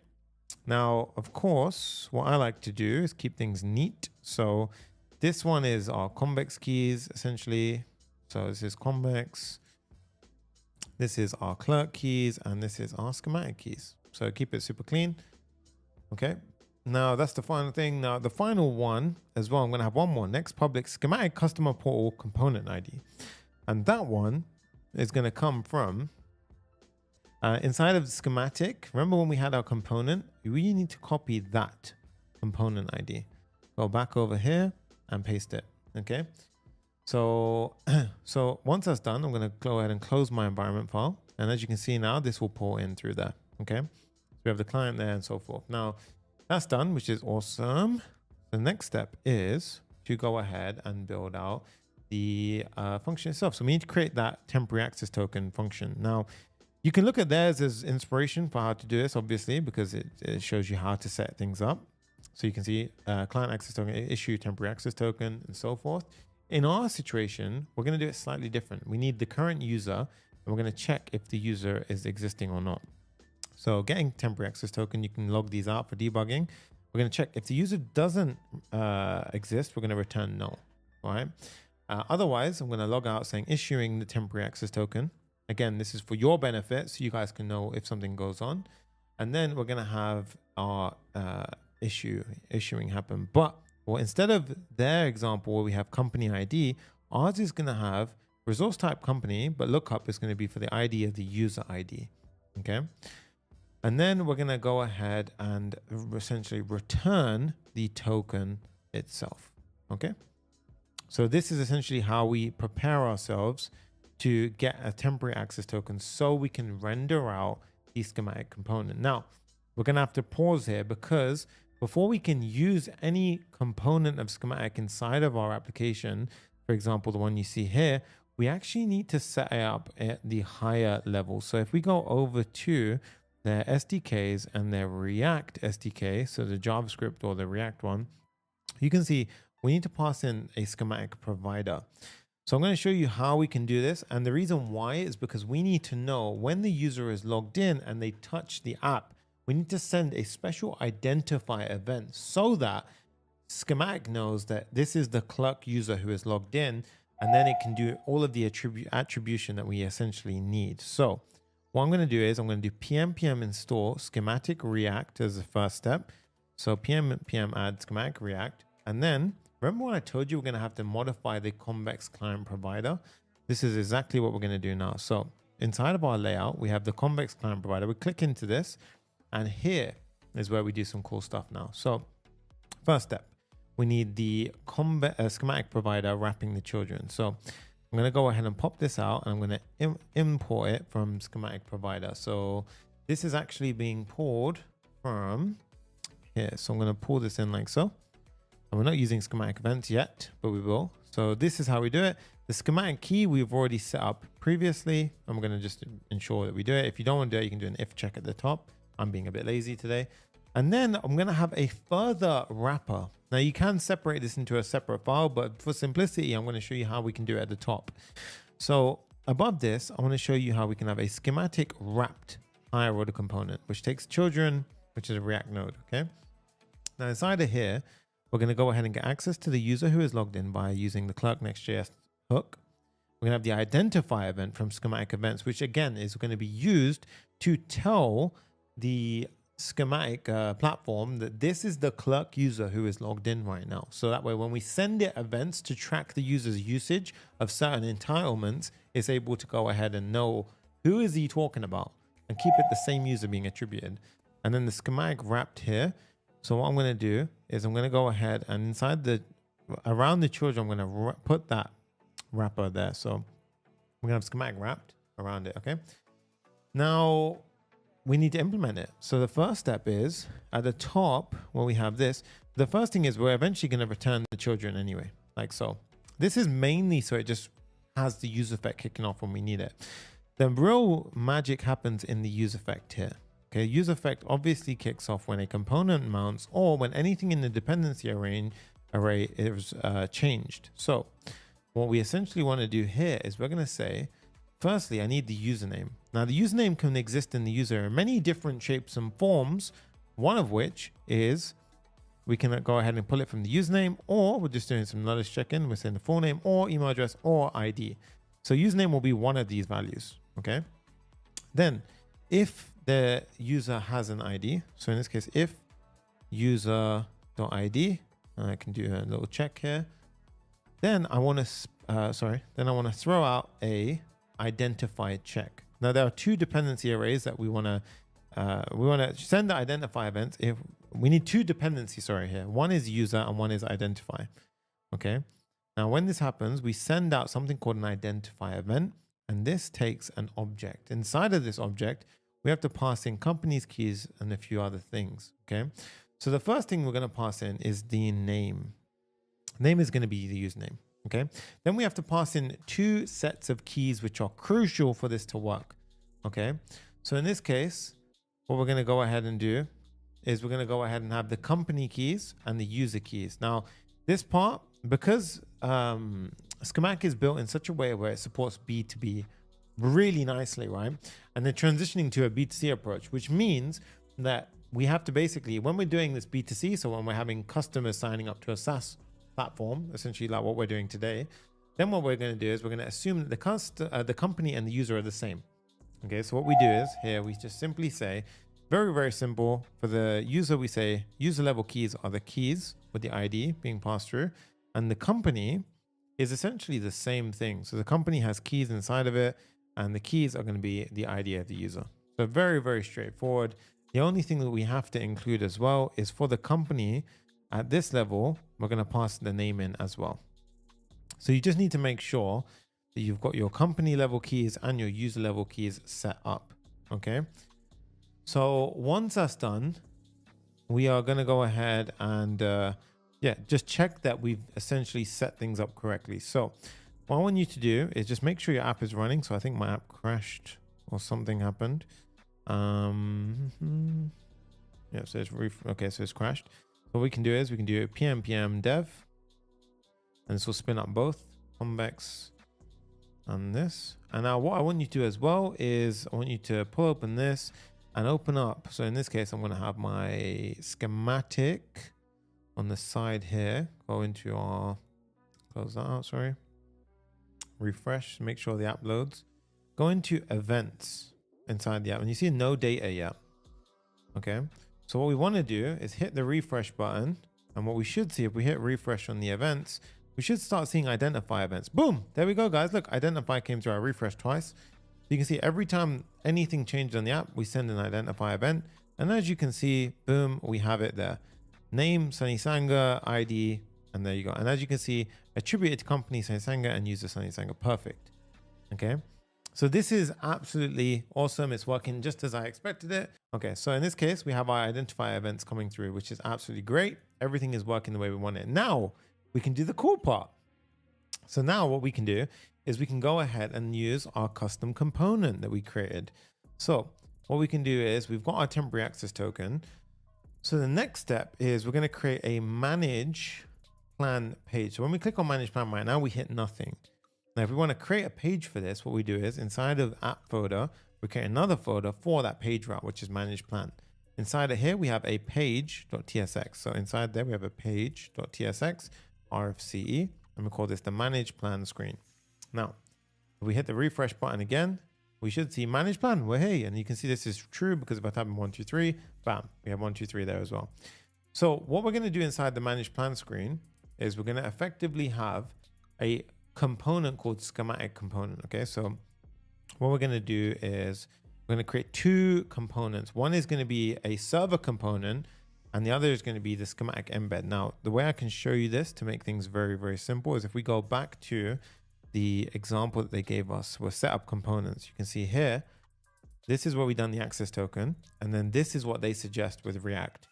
Now, of course, what I like to do is keep things neat. So this one is our convex keys, essentially. So this is convex. This is our clerk keys, and this is our schematic keys. So keep it super clean. Okay. Now that's the final thing. Now the final one as well, I'm going to have one more. Next public schematic customer portal component ID. And that one is going to come from inside of the schematic. Remember when we had our component, we need to copy that component ID. Go back over here and paste it. Okay. So, so once that's done, I'm going to go ahead and close my environment file. And as you can see now, this will pull in through there. Okay. So we have the client there and so forth. Now that's done, which is awesome. The next step is to go ahead and build out the function itself. So we need to create that temporary access token function. Now, you can look at theirs as inspiration for how to do this, obviously, because it shows you how to set things up. So you can see client access token, issue temporary access token, and so forth. In our situation, we're going to do it slightly different. We need the current user, and we're going to check if the user is existing or not. So getting temporary access token, you can log these out for debugging. We're going to check if the user doesn't exist, we're going to return no. All right. Otherwise, I'm going to log out saying issuing the temporary access token. Again, this is for your benefit, so you guys can know if something goes on. And then we're going to have our issuing happen. But well, instead of their example where we have company ID, ours is going to have resource type company, but lookup is going to be for the ID of the user ID. Okay. And then we're going to go ahead and essentially return the token itself. Okay. So this is essentially how we prepare ourselves to get a temporary access token so we can render out the schematic component. Now, we're going to have to pause here because before we can use any component of schematic inside of our application, for example, the one you see here, we actually need to set it up at the higher level. So if we go over to their SDKs and their React SDK, so the JavaScript or the React one, you can see we need to pass in a schematic provider. So I'm going to show you how we can do this. And the reason why is because we need to know when the user is logged in and they touch the app, we need to send a special identifier event so that schematic knows that this is the clerk user who is logged in, and then it can do all of the attribution that we essentially need. So what I'm going to do is I'm going to do pm install schematic react as the first step. So pm add schematic react. And then remember when I told you we're going to have to modify the Convex client provider? This is exactly what we're going to do now. So inside of our layout, we have the Convex client provider. We click into this, and here is where we do some cool stuff now. So first step, we need the schematic provider wrapping the children. So I'm going to go ahead and pop this out, and I'm going to import it from schematic provider. So this is actually being pulled from here. So I'm going to pull this in like so. And we're not using schematic events yet, but we will. So this is how we do it. The schematic key we've already set up previously, and we're going to just ensure that we do it. If you don't want to do it, you can do an if check at the top. I'm being a bit lazy today. And then I'm going to have a further wrapper. Now you can separate this into a separate file, but for simplicity, I'm going to show you how we can do it at the top. So above this, I want to show you how we can have a schematic wrapped higher order component, which takes children, which is a React node. Okay. Now inside of here, we're going to go ahead and get access to the user who is logged in by using the Clerk Next.js hook. We're going to have the identify event from schematic events, which again is going to be used to tell the schematic platform that this is the Clerk user who is logged in right now. So that way, when we send it events to track the user's usage of certain entitlements, it's able to go ahead and know who is he talking about and keep it the same user being attributed. And then the schematic wrapped here. So what I'm going to do is I'm going to go ahead and inside around the children, I'm going to put that wrapper there. So we're going to have schematic wrapped around it. Okay. Now we need to implement it. So the first step is at the top when we have this, the first thing is we're eventually going to return the children anyway, like so. This is mainly so it just has the use effect kicking off when we need it. The real magic happens in the use effect here. Okay, use effect obviously kicks off when a component mounts or when anything in the dependency array is changed. So what we essentially want to do here is we're going to say, firstly, I need the username. Now the username can exist in the user in many different shapes and forms, one of which is we can go ahead and pull it from the username, or we're just doing some knowledge check-in. We're saying the full name or email address or ID. So username will be one of these values. Okay. Then if the user has an ID, so in this case, if user.id, I can do a little check here. Then I want to throw out a identified check. Now there are two dependency arrays that we want to send the identify events. If we need two dependencies, here. One is user and one is identify. Okay. Now when this happens, we send out something called an identify event, and this takes an object. Inside of this object, we have to pass in company's keys and a few other things. Okay. So the first thing we're going to pass in is the name. Name is going to be the username. Okay. Then we have to pass in two sets of keys, which are crucial for this to work. Okay. So in this case, what we're going to go ahead and do is we're going to go ahead and have the company keys and the user keys. Now this part, because Schematic is built in such a way where it supports B2B really nicely, right? And they're transitioning to a B2C approach, which means that we have to basically, when we're doing this B2C, so when we're having customers signing up to a SaaS platform, essentially like what we're doing today, then what we're going to do is we're going to assume that the company and the user are the same. Okay, so what we do is here, we just simply say, very, very simple. For the user, we say user level keys are the keys with the ID being passed through, and the company is essentially the same thing. So the company has keys inside of it, and the keys are going to be the ID of the user. So very, very straightforward. The only thing that we have to include as well is for the company at this level, we're going to pass the name in as well. So you just need to make sure that you've got your company level keys and your user level keys set up. Okay. So once that's done, we are going to go ahead and just check that we've essentially set things up correctly. So what I want you to do is just make sure your app is running. So I think my app crashed or something happened. Yeah, so it's crashed. So what we can do is we can do pm dev, and this will spin up both Convex and this. And now what I want you to do as well is I want you to pull open this and open up. So in this case, I'm going to have my schematic on the side here. Go into our, close that out, sorry. Refresh, make sure the app loads. Go into events inside the app, and you see no data yet. Okay. So what we want to do is hit the refresh button. And what we should see, if we hit refresh on the events, we should start seeing identify events. Boom. There we go, guys. Look, identify came through. I refreshed twice. You can see every time anything changes on the app, we send an identify event. And as you can see, boom, we have it there. Name, Sunny Sanga, ID, and there you go. And as you can see, attributed to company Sunny Sanga and user Sunny Sanga. Perfect. Okay. So this is absolutely awesome. It's working just as I expected it. Okay, so in this case, we have our identify events coming through, which is absolutely great. Everything is working the way we want it. Now we can do the cool part. So now what we can do is we can go ahead and use our custom component that we created. So what we can do is we've got our temporary access token. So the next step is we're going to create a manage plan page. So when we click on manage plan right now, we hit nothing. Now, if we want to create a page for this, what we do is inside of app folder, we create another folder for that page route, which is manage plan. Inside of here, we have a page.tsx. So inside there, we have a page.tsx RFCE, and we call this the manage plan screen. Now, if we hit the refresh button again, we should see manage plan. Well, hey, and you can see this is true because if I type in 1, 2, 3, bam, we have 1, 2, 3 there as well. So what we're going to do inside the manage plan screen is we're going to effectively have a component called schematic component. Okay, so what we're going to do is we're going to create two components. One is going to be a server component and the other is going to be the schematic embed. Now, the way I can show you this to make things very, very simple is if we go back to the example that they gave us, we're set up components. You can see here, this is where we done the access token. And then this is what they suggest with React.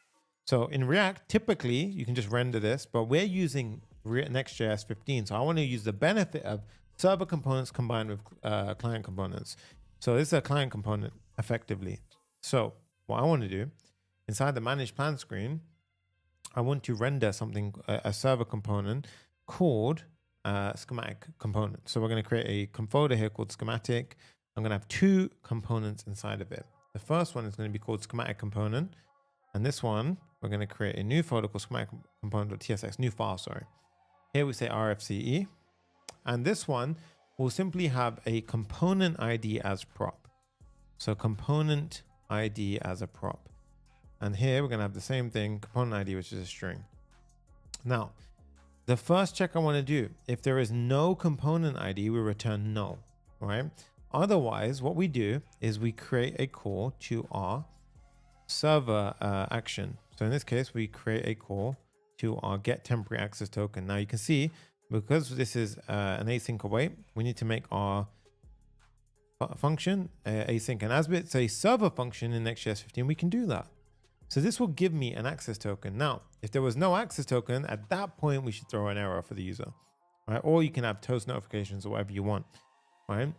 So in React, typically you can just render this, but we're using Next.js 15. So I want to use the benefit of server components combined with client components. So this is a client component effectively. So what I want to do inside the manage plan screen, I want to render something, a server component called schematic component. So we're going to create a folder here called schematic. I'm going to have two components inside of it. The first one is going to be called schematic component. And this one, we're going to create a new folder called schematic component.tsx, new file, sorry. Here we say RFCE. And this one will simply have a component ID as prop. So component ID as a prop. And here we're going to have the same thing, component ID, which is a string. Now, the first check I want to do, if there is no component ID, we return no, right? Otherwise, what we do is we create a call to our server action. So in this case, we create a call to our get temporary access token. Now you can see, because this is an async await, we need to make our function async. And as it's a server function in Next.js 15, we can do that. So this will give me an access token. Now, if there was no access token, at that point, we should throw an error for the user, right? Or you can have toast notifications or whatever you want, right?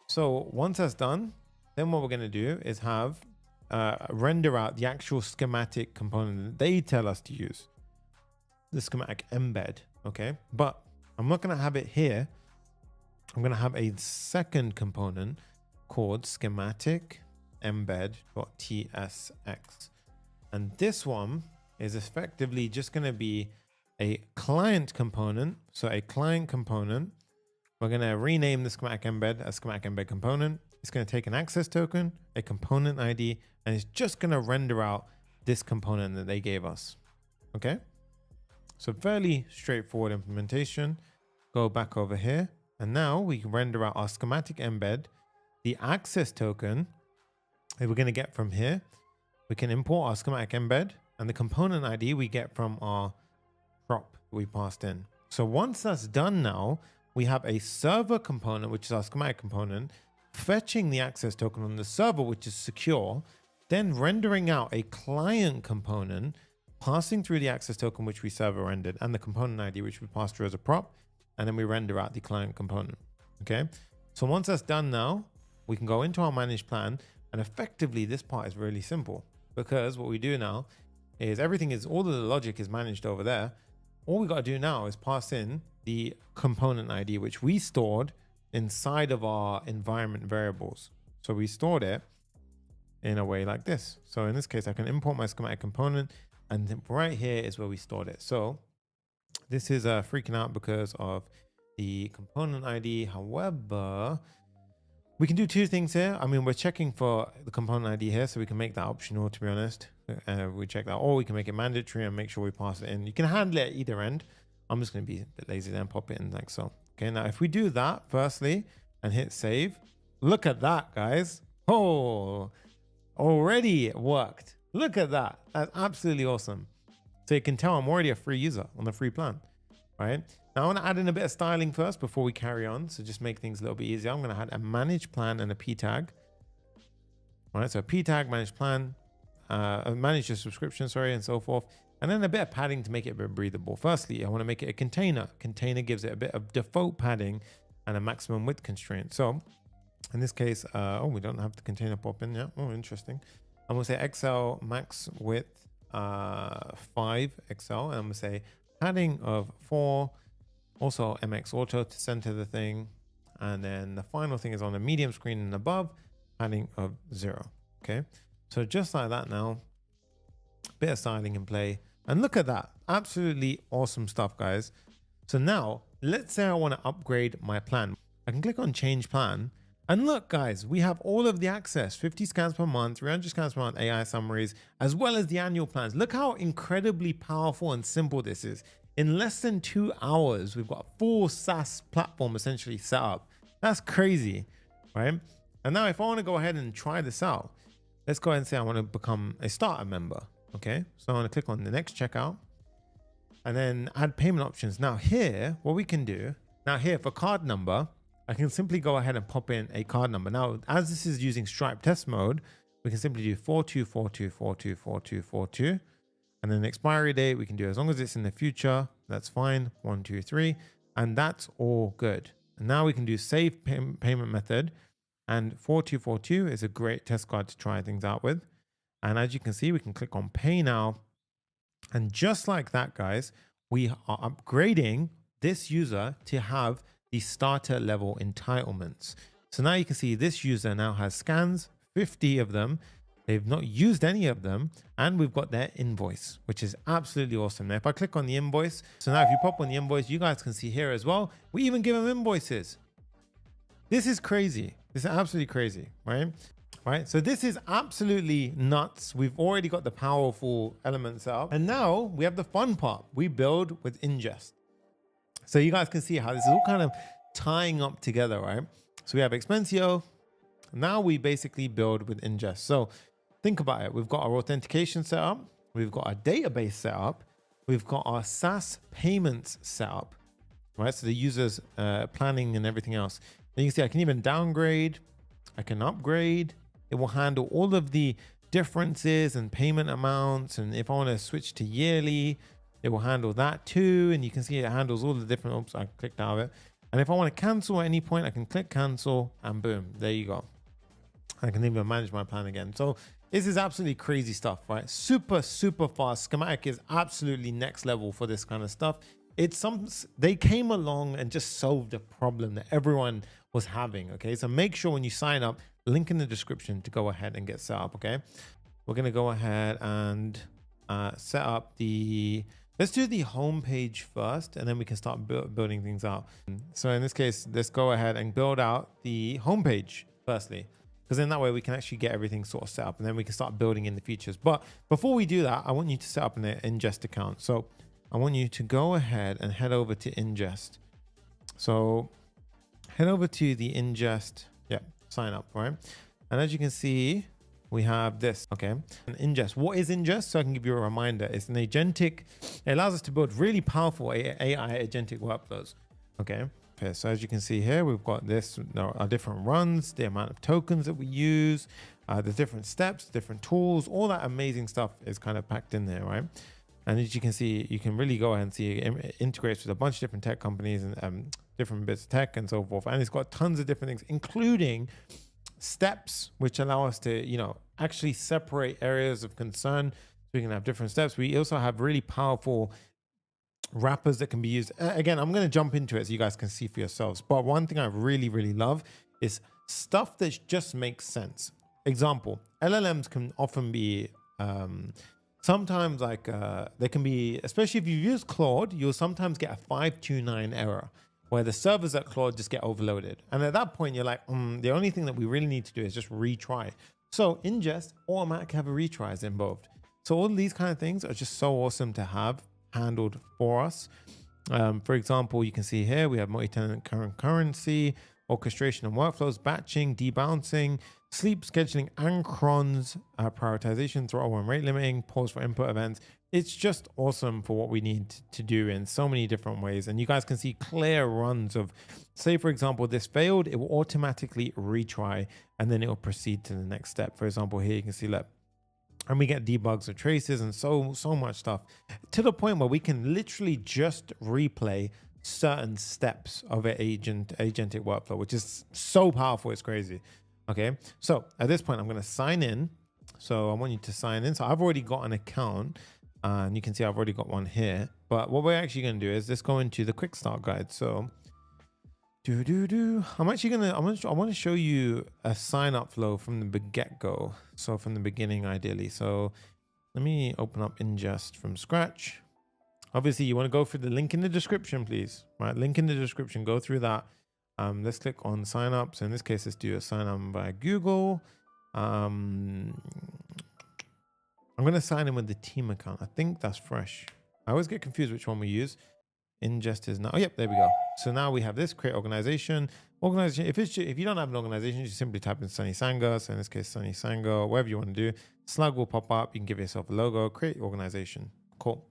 So once that's done, then what we're going to do is have render out the actual schematic component that they tell us to use, the schematic embed, okay? But I'm not going to have it here. I'm going to have a second component called schematic embed.tsx. And this one is effectively just going to be a client component. So a client component, we're going to rename the schematic embed as schematic embed component. It's going to take an access token, a component ID, and it's just going to render out this component that they gave us. Okay. So fairly straightforward implementation. Go back over here. And now we can render out our schematic embed, the access token that we're going to get from here. We can import our schematic embed and the component ID we get from our prop we passed in. So once that's done now, we have a server component, which is our schematic component, fetching the access token on the server, which is secure, then rendering out a client component, passing through the access token, which we server rendered, and the component ID, which we passed through as a prop, and then we render out the client component. Okay. So once that's done now, we can go into our manage plan, and effectively this part is really simple. Because what we do now is all of the logic is managed over there. All we got to do now is pass in the component ID, which we stored inside of our environment variables. So we stored it in a way like this. So in this case, I can import my schematic component, and right here is where we stored it. So this is freaking out because of the component ID. However, we can do two things here. I mean, we're checking for the component ID here, so we can make that optional, to be honest. We check that, or we can make it mandatory and make sure we pass it in. You can handle it at either end. I'm just going to be a bit lazy then, pop it in like so. Okay, now if we do that firstly and hit save, look at that, guys. Oh, already it worked. Look at that. That's absolutely awesome. So you can tell I'm already a free user on the free plan, right? Now I want to add in a bit of styling first before we carry on. So just make things a little bit easier. I'm going to add a manage plan and a p tag. All right, so a p tag, manage plan, manage your subscription, sorry, and so forth. And then a bit of padding to make it a bit breathable. Firstly, I want to make it a container. Container gives it a bit of default padding and a maximum width constraint. So in this case, we don't have the container pop in yet. Oh, interesting. I'm going to say XL max width 5 XL. And I'm going to say padding of 4. Also MX auto to center the thing. And then the final thing is on the medium screen and above, padding of 0. Okay. So just like that now, bit of styling in play. And look at that. Absolutely awesome stuff, guys. So now let's say I want to upgrade my plan. I can click on change plan. And look, guys, we have all of the access, 50 scans per month, 300 scans per month, AI summaries, as well as the annual plans. Look how incredibly powerful and simple this is. In less than 2 hours, we've got a full SaaS platform essentially set up. That's crazy, right? And now if I want to go ahead and try this out, let's go ahead and say I want to become a starter member. Okay, so I want to click on the next checkout and then add payment options. Now here, what we can do, now here for card number, I can simply go ahead and pop in a card number. Now, as this is using Stripe test mode, we can simply do 4242424242. And then the expiry date, we can do as long as it's in the future, that's fine, 123, and that's all good. And now we can do save payment method, and 4242 is a great test card to try things out with. And as you can see, we can click on pay now. And just like that, guys, we are upgrading this user to have the starter level entitlements. So now you can see this user now has scans, 50 of them. They've not used any of them. And we've got their invoice, which is absolutely awesome. Now, if I click on the invoice, so now if you pop on the invoice, you guys can see here as well, we even give them invoices. This is crazy. This is absolutely crazy, right? Right, so this is absolutely nuts. We've already got the powerful elements out. And now we have the fun part. We build with Inngest. So you guys can see how this is all kind of tying up together, right? So we have Expensio. Now we basically build with Inngest. So think about it. We've got our authentication set up. We've got our database set up. We've got our SaaS payments set up, right? So the users planning and everything else. And you can see I can even downgrade. I can upgrade. It will handle all of the differences and payment amounts. And if I want to switch to yearly, it will handle that too. And you can see it handles all the different, oops, I clicked out of it. And if I want to cancel at any point, I can click cancel and boom, there you go. I can even manage my plan again. So this is absolutely crazy stuff, right? Super, super fast. Schematic is absolutely next level for this kind of stuff. They came along and just solved a problem that everyone was having. Okay, so make sure when you sign up, link in the description to go ahead and get set up. Okay, we're gonna go ahead and set up let's do the home page first, and then we can start building things out. So in this case, let's go ahead and build out the home page firstly, because then that way we can actually get everything sort of set up, and then we can start building in the features. But before we do that, I want you to set up an Inngest account. So I want you to go ahead and head over to Inngest. So head over to the Inngest, sign up, right? And as you can see, we have this, okay? And Inngest, what is Inngest? So I can give you a reminder. It's an agentic, it allows us to build really powerful AI agentic workflows, okay? Okay, so as you can see here, we've got this, our different runs, the amount of tokens that we use, the different steps, different tools, all that amazing stuff is kind of packed in there, right? And as you can see, you can really go ahead and see it integrates with a bunch of different tech companies and different bits of tech and so forth. And it's got tons of different things, including steps, which allow us to, actually separate areas of concern. So we can have different steps. We also have really powerful wrappers that can be used. Again, I'm going to jump into it so you guys can see for yourselves. But one thing I really, really love is stuff that just makes sense. Example, LLMs can often be sometimes they can be, especially if you use Claude, you'll sometimes get a 529 error where the servers at Claude just get overloaded. And at that point, you're like, the only thing that we really need to do is just retry. So Inngest automatically have a retries involved. So all these kind of things are just so awesome to have handled for us. For example, you can see here, we have multi-tenant concurrency, orchestration and workflows, batching, debouncing, sleep scheduling, and crons, prioritization, throttle and rate limiting, pause for input events. It's just awesome for what we need to do in so many different ways. And you guys can see clear runs of, say, for example, this failed, it will automatically retry, and then it will proceed to the next step. For example, here you can see, look, and we get debugs of traces and so much stuff, to the point where we can literally just replay certain steps of an agentic workflow, which is so powerful. It's crazy. Okay, so at this point, I'm going to sign in. So I want you to sign in. So I've already got an account, and you can see I've already got one here. But what we're actually going to do is just go into the quick start guide. So I'm actually I want to show you a sign up flow from the get-go. So from the beginning, ideally. So let me open up Inngest from scratch. Obviously, you want to go through the link in the description, please. Right, link in the description. Go through that. Let's click on sign up. So in this case, let's do a sign up by Google. I'm going to sign in with the team account. I think that's fresh. I always get confused which one we use. Inngest is now. Oh, yep, there we go. So now we have this create organization. If you don't have an organization, you simply type in Sunny Sangha. So in this case, Sunny Sangha, whatever you want to do. Slug will pop up. You can give yourself a logo. Create organization. Cool.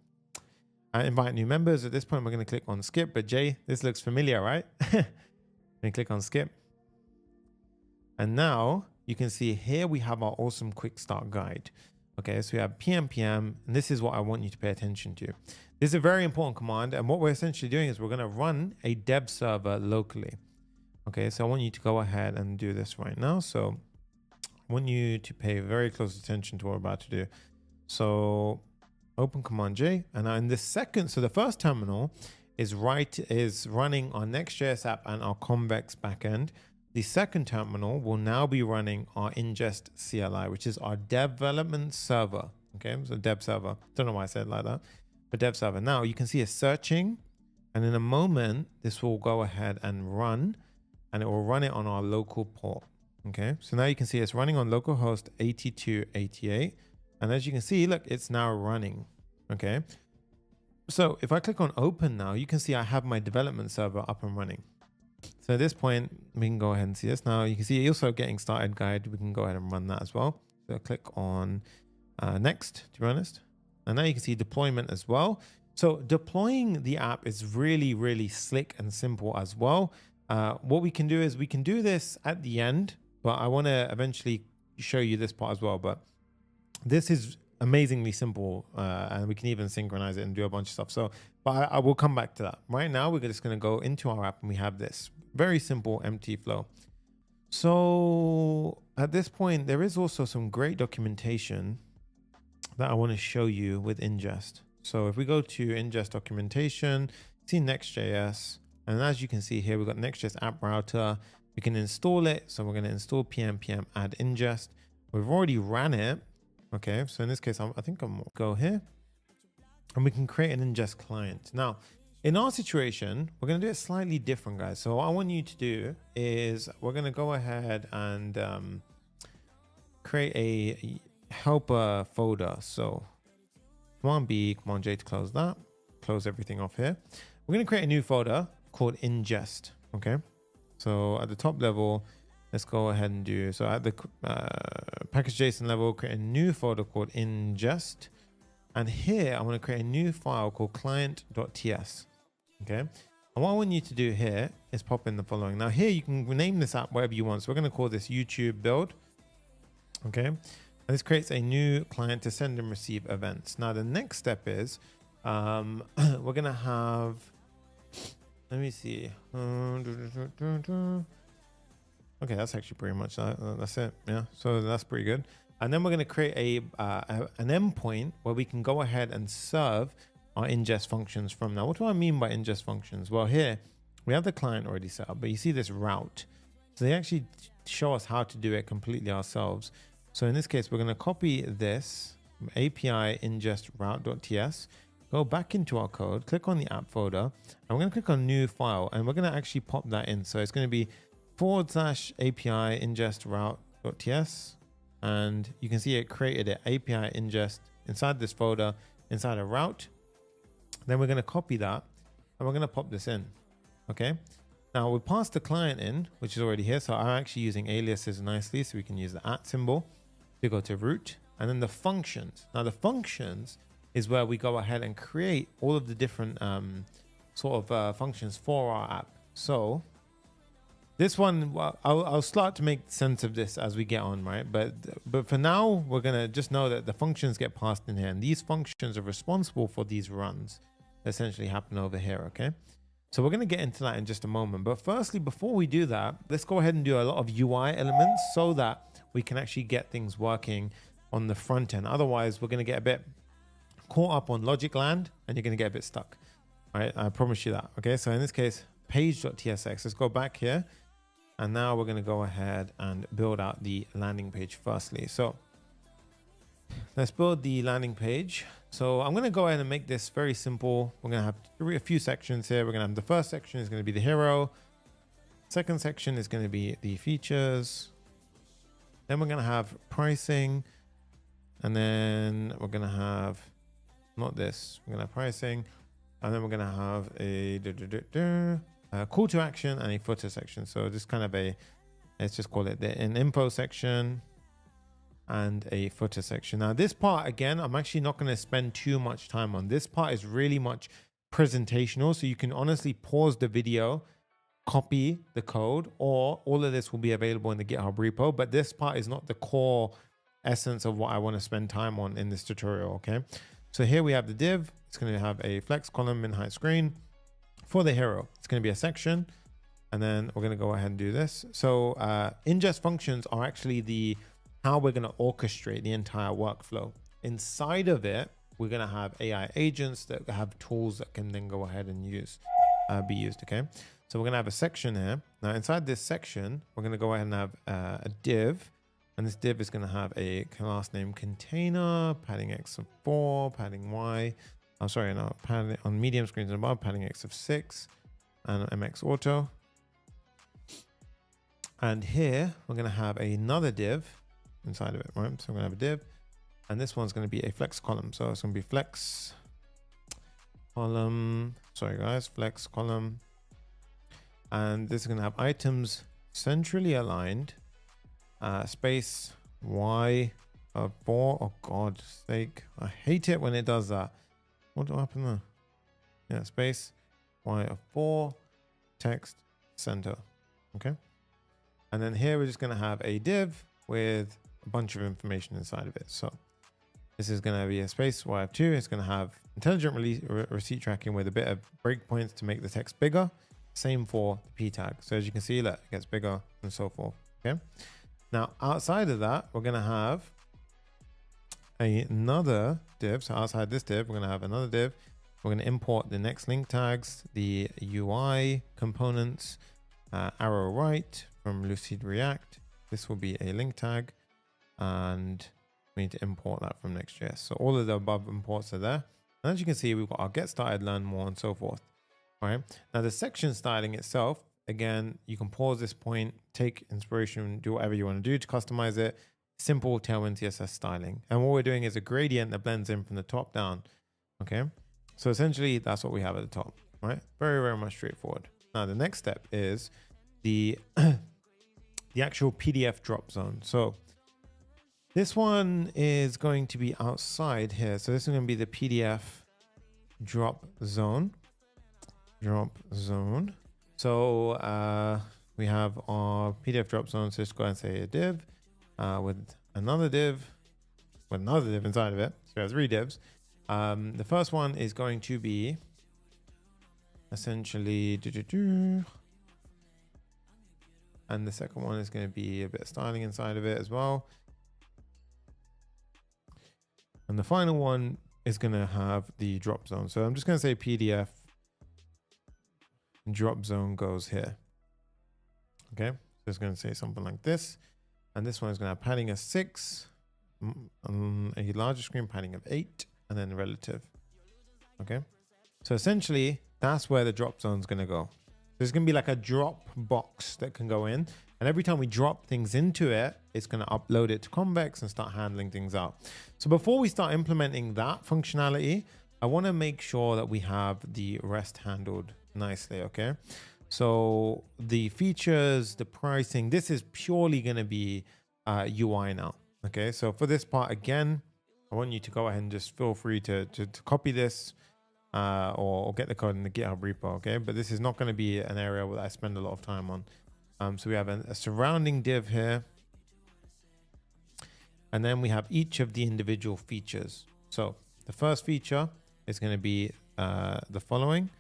Invite new members. At this point, we're going to click on skip. But Jay, this looks familiar, right? And click on skip. And now you can see here we have our awesome quick start guide. Okay, so we have PM, and this is what I want you to pay attention to. This is a very important command, and what we're essentially doing is we're going to run a dev server locally. Okay, so I want you to go ahead and do this right now. So I want you to pay very close attention to what we're about to do. So open Command J, and now in this second, so the first terminal is running our Next.js app and our Convex backend. The second terminal will now be running our Inngest CLI, which is our development server. Okay, so dev server. Don't know why I said it like that, but dev server. Now you can see it's searching, and in a moment, this will go ahead and run, and it will run it on our local port. Okay, so now you can see it's running on localhost 8288. And as you can see, look, it's now running. Okay, so if I click on open now, you can see I have my development server up and running. So at this point, we can go ahead and see this. Now you can see also getting started guide. We can go ahead and run that as well. So click on next, to be honest. And now you can see deployment as well. So deploying the app is really, really slick and simple as well. What we can do is we can do this at the end, but I want to eventually show you this part as well. But this is amazingly simple, and we can even synchronize it and do a bunch of stuff. So, but I will come back to that. Right now, we're just going to go into our app and we have this very simple empty flow. So at this point, there is also some great documentation that I want to show you with Inngest. So if we go to Inngest documentation, see Next.js, and as you can see here, we've got Next.js app router. We can install it. So we're going to install pm add Inngest. We've already ran it. Okay, so in this case, I think I'm gonna go here and we can create an Inngest client. Now, in our situation, we're going to do it slightly different, guys. So what I want you to do is we're going to go ahead and create a helper folder. So Command B, Command J to close that, close everything off here. We're going to create a new folder called Inngest. Okay, so at the top level, let's go ahead and do, so at the package.json level, create a new folder called Inngest. And here I want to create a new file called client.ts. Okay. And what I want you to do here is pop in the following. Now here you can name this app whatever you want. So we're going to call this YouTube build. Okay. And this creates a new client to send and receive events. Now the next step is we're going to have, let me see. Okay, that's actually pretty much that's it. Yeah, so that's pretty good. And then we're going to create an endpoint where we can go ahead and serve our ingest functions from. Now, what do I mean by ingest functions? Well, here we have the client already set up, but you see this route. So they actually show us how to do it completely ourselves. So in this case, we're going to copy this API ingest route.ts, go back into our code, click on the app folder, and we're going to click on new file, and we're going to actually pop that in. So it's going to be /API ingest route.ts, and you can see it created an API ingest inside this folder, inside a route. Then we're going to copy that and we're going to pop this in. Okay. Now we pass the client in, which is already here. So I'm actually using aliases nicely, so we can use the @ symbol to go to root, and then the functions. Now the functions is where we go ahead and create all of the different functions for our app. So this one, well, I'll start to make sense of this as we get on, right? But for now, we're gonna just know that the functions get passed in here, and these functions are responsible for these runs that essentially happen over here, okay? So we're gonna get into that in just a moment. But firstly, before we do that, let's go ahead and do a lot of UI elements so that we can actually get things working on the front end. Otherwise, we're gonna get a bit caught up on logic land and you're gonna get a bit stuck. All right, I promise you that. Okay, so in this case, page.tsx. Let's go back here. And now we're going to go ahead and build out the landing page firstly. So let's build the landing page. So I'm going to go ahead and make this very simple. We're going to have a few sections here. We're going to have the first section is going to be the hero. Second section is going to be the features. Then we're going to have pricing. And then we're going to have, not this, we're going to have pricing. And then we're going to have a call to action and a footer section. So just kind of let's just call it an info section and a footer section. Now this part, again, I'm actually not going to spend too much time on. This part is really much presentational. So you can honestly pause the video, copy the code, or all of this will be available in the GitHub repo. But this part is not the core essence of what I want to spend time on in this tutorial. Okay. So here we have the div. It's going to have a flex column in height screen. For the hero, it's going to be a section. And then we're going to go ahead and do this. So ingest functions are actually how we're going to orchestrate the entire workflow. Inside of it, we're going to have AI agents that have tools that can then go ahead and be used. Okay. So we're going to have a section here. Now inside this section, we're going to go ahead and have a div. And this div is going to have a class name container, padding x of 4, padding y. I'm sorry, no, padding on medium screens and above, padding x of 6, and mx auto. And here we're going to have another div inside of it, right? So we're going to have a div, and this one's going to be a flex column. So it's going to be flex column. Sorry guys, flex column. And this is going to have items centrally aligned. Space y of 4. Oh God's sake, I hate it when it does that. What will happen there? Yeah, space y of 4, text center. Okay. And then here we're just going to have a div with a bunch of information inside of it. So this is going to be a space y of 2. It's going to have intelligent receipt tracking with a bit of breakpoints to make the text bigger. Same for the p tag. So as you can see, look, it gets bigger and so forth. Okay. Now, outside of that, we're going to have another div. So outside this div, we're going to have another div. We're going to import the next link tags, the UI components, arrow right from Lucid React. This will be a link tag, and we need to import that from Next.js. So all of the above imports are there. And as you can see, we've got our get started, learn more, and so forth. All right. Now the section styling itself, again, you can pause this point, take inspiration, do whatever you want to do to customize it. Simple Tailwind CSS styling. And what we're doing is a gradient that blends in from the top down. Okay. So essentially that's what we have at the top, right? Very, very much straightforward. Now the next step is the actual PDF drop zone. So this one is going to be outside here. So this is going to be the PDF drop zone. So we have our PDF drop zone. So just go ahead and say a div with another div inside of it. So we have 3 divs. The first one is going to be essentially and the second one is going to be a bit of styling inside of it as well. And the final one is going to have the drop zone. So I'm just going to say PDF drop zone goes here. Okay, so it's going to say something like this, and this one is going to have padding of 6, a larger screen padding of 8, and then relative. Okay, so essentially that's where the drop zone is going to go. There's going to be like a drop box that can go in, and every time we drop things into it, it's going to upload it to Convex and start handling things out. So before we start implementing that functionality, I want to make sure that we have the rest handled nicely. Okay, so the features, the pricing, this is purely going to be UI now. Okay, so for this part, again, I want you to go ahead and just feel free to copy this or get the code in the GitHub repo. Okay, but this is not going to be an area that I spend a lot of time on. So we have a surrounding div here, and then we have each of the individual features. So the first feature is going to be the following.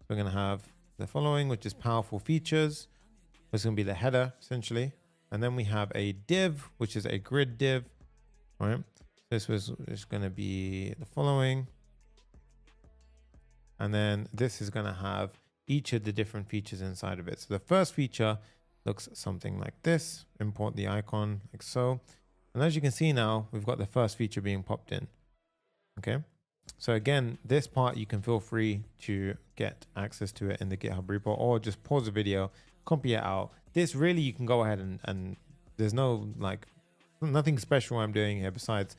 We're going to have the following, which is powerful features. It's going to be the header essentially. And then we have a div, which is a grid div. All right. This is going to be the following. And then this is going to have each of the different features inside of it. So the first feature looks something like this. Import the icon like so. And as you can see now, we've got the first feature being popped in. Okay. So again, this part you can feel free to get access to it in the GitHub repo, or just pause the video, copy it out. This really, you can go ahead and there's no like, nothing special I'm doing here besides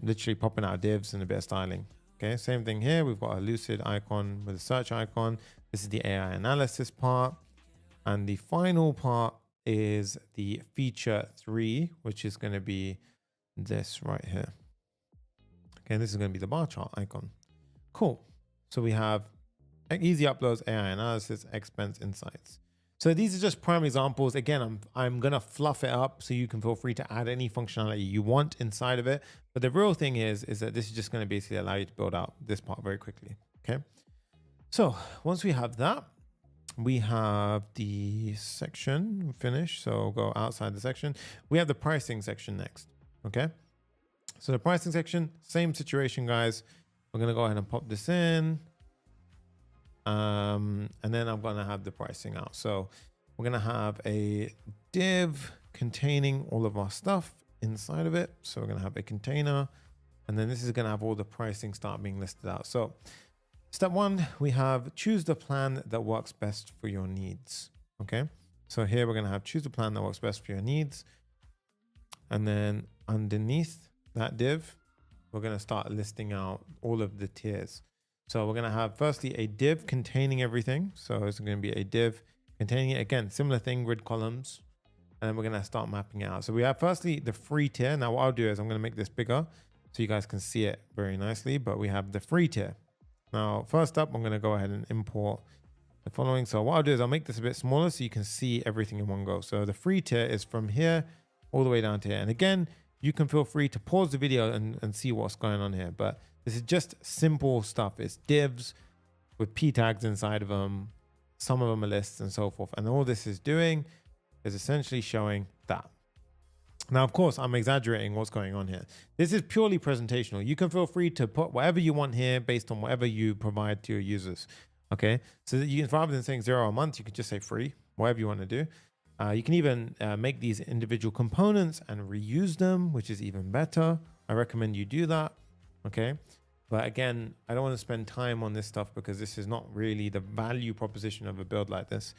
literally popping out divs and a bit of styling. Okay, same thing here. We've got a lucid icon with a search icon. This is the AI analysis part. And the final part is the feature 3, which is going to be this right here. Okay, this is going to be the bar chart icon. Cool. So we have easy uploads, AI analysis, expense insights. So these are just prime examples. Again, I'm going to fluff it up so you can feel free to add any functionality you want inside of it. But the real thing is that this is just going to basically allow you to build out this part very quickly. Okay. So once we have that, we have the section finished. So we'll go outside the section. We have the pricing section next. Okay. So the pricing section, same situation, guys. We're going to go ahead and pop this in. And then I'm going to have the pricing out. So we're going to have a div containing all of our stuff inside of it. So we're going to have a container, and then this is going to have all the pricing start being listed out. So step 1, we have choose the plan that works best for your needs. Okay. So here we're going to have choose the plan that works best for your needs. And then underneath that div, we're going to start listing out all of the tiers. So we're going to have firstly a div containing everything. So it's going to be a div containing it. Again, similar thing, grid columns. And then we're going to start mapping it out. So we have firstly the free tier. Now what I'll do is I'm going to make this bigger so you guys can see it very nicely. But we have the free tier. Now, first up, I'm going to go ahead and import the following. So what I'll do is I'll make this a bit smaller so you can see everything in one go. So the free tier is from here all the way down to here. And again, you can feel free to pause the video and see what's going on here. But this is just simple stuff. It's divs with p tags inside of them. Some of them are lists and so forth. And all this is doing is essentially showing that. Now, of course, I'm exaggerating what's going on here. This is purely presentational. You can feel free to put whatever you want here based on whatever you provide to your users. Okay, so that you can, rather than saying 0 a month, you can just say free, whatever you want to do. You can even make these individual components and reuse them, which is even better. I recommend you do that. Okay. But again, I don't want to spend time on this stuff because this is not really the value proposition of a build like this,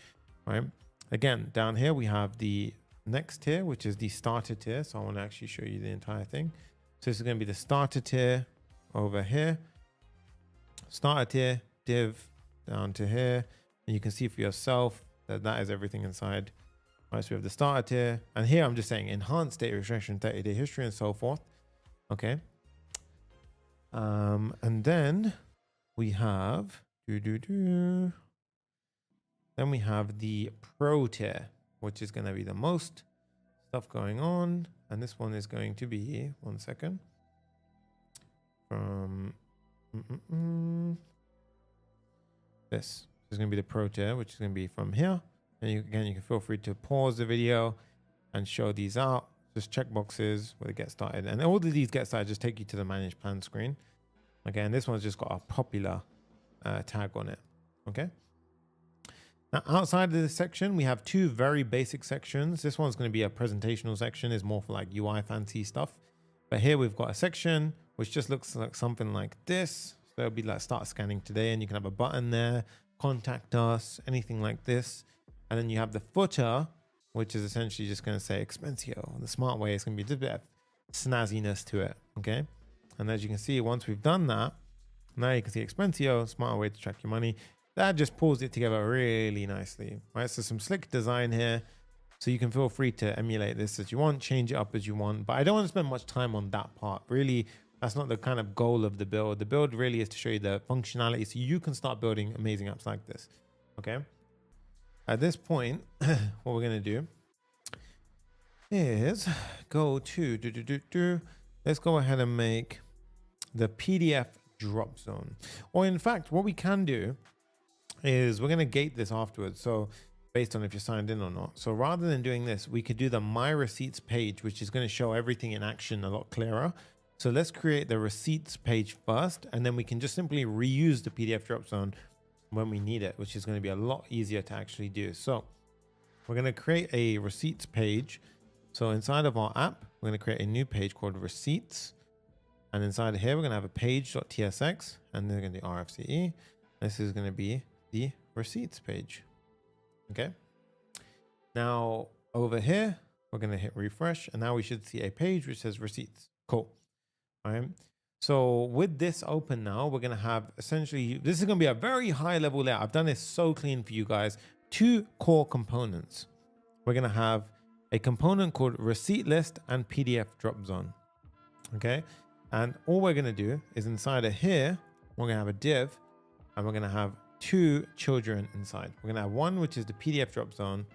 right? Again, down here, we have the next tier, which is the starter tier. So I want to actually show you the entire thing. So this is going to be the starter tier over here. Starter tier, div down to here. And you can see for yourself that that is everything inside. Right, so we have the starter tier. And here I'm just saying enhanced data extraction, 30-day history and so forth. Okay. And then we have then we have the pro tier, which is going to be the most stuff going on. And this one is going to be, one second, from this is going to be the pro tier, which is going to be from here. And again, you can feel free to pause the video and show these out. Just check boxes where they get started. And all of these get started just take you to the manage plan screen. Again, this one's just got a popular tag on it. Okay. Now, outside of this section, we have two very basic sections. This one's going to be a presentational section, is more for like UI fancy stuff. But here we've got a section which just looks like something like this. So it'll be like start scanning today, and you can have a button there, contact us, anything like this. And then you have the footer, which is essentially just going to say Expensio. The smart way is going to be just a bit of snazziness to it. Okay. And as you can see, once we've done that, now you can see Expensio, smarter way to track your money. That just pulls it together really nicely, right? So some slick design here. So you can feel free to emulate this as you want, change it up as you want. But I don't want to spend much time on that part. Really, that's not the kind of goal of the build. The build really is to show you the functionality so you can start building amazing apps like this. Okay. At this point, what we're going to do is go to, let's go ahead and make the PDF drop zone. Or in fact, what we can do is we're going to gate this afterwards. So based on if you're signed in or not. So rather than doing this, we could do the My Receipts page, which is going to show everything in action a lot clearer. So let's create the receipts page first, and then we can just simply reuse the PDF drop zone when we need it, which is going to be a lot easier to actually do. So we're going to create a receipts page. So inside of our app, we're going to create a new page called receipts. And inside of here, we're going to have a page.tsx, and then we're going to do RFCE. This is going to be the receipts page. Okay. Now over here, we're going to hit refresh, and now we should see a page which says receipts. Cool. All right. So with this open now, we're going to have essentially, this is going to be a very high level layout. I've done this so clean for you guys. 2 core components. We're going to have a component called receipt list and PDF drop zone. Okay. And all we're going to do is inside of here, we're going to have a div, and we're going to have 2 children inside. We're going to have one, which is the PDF drop zone,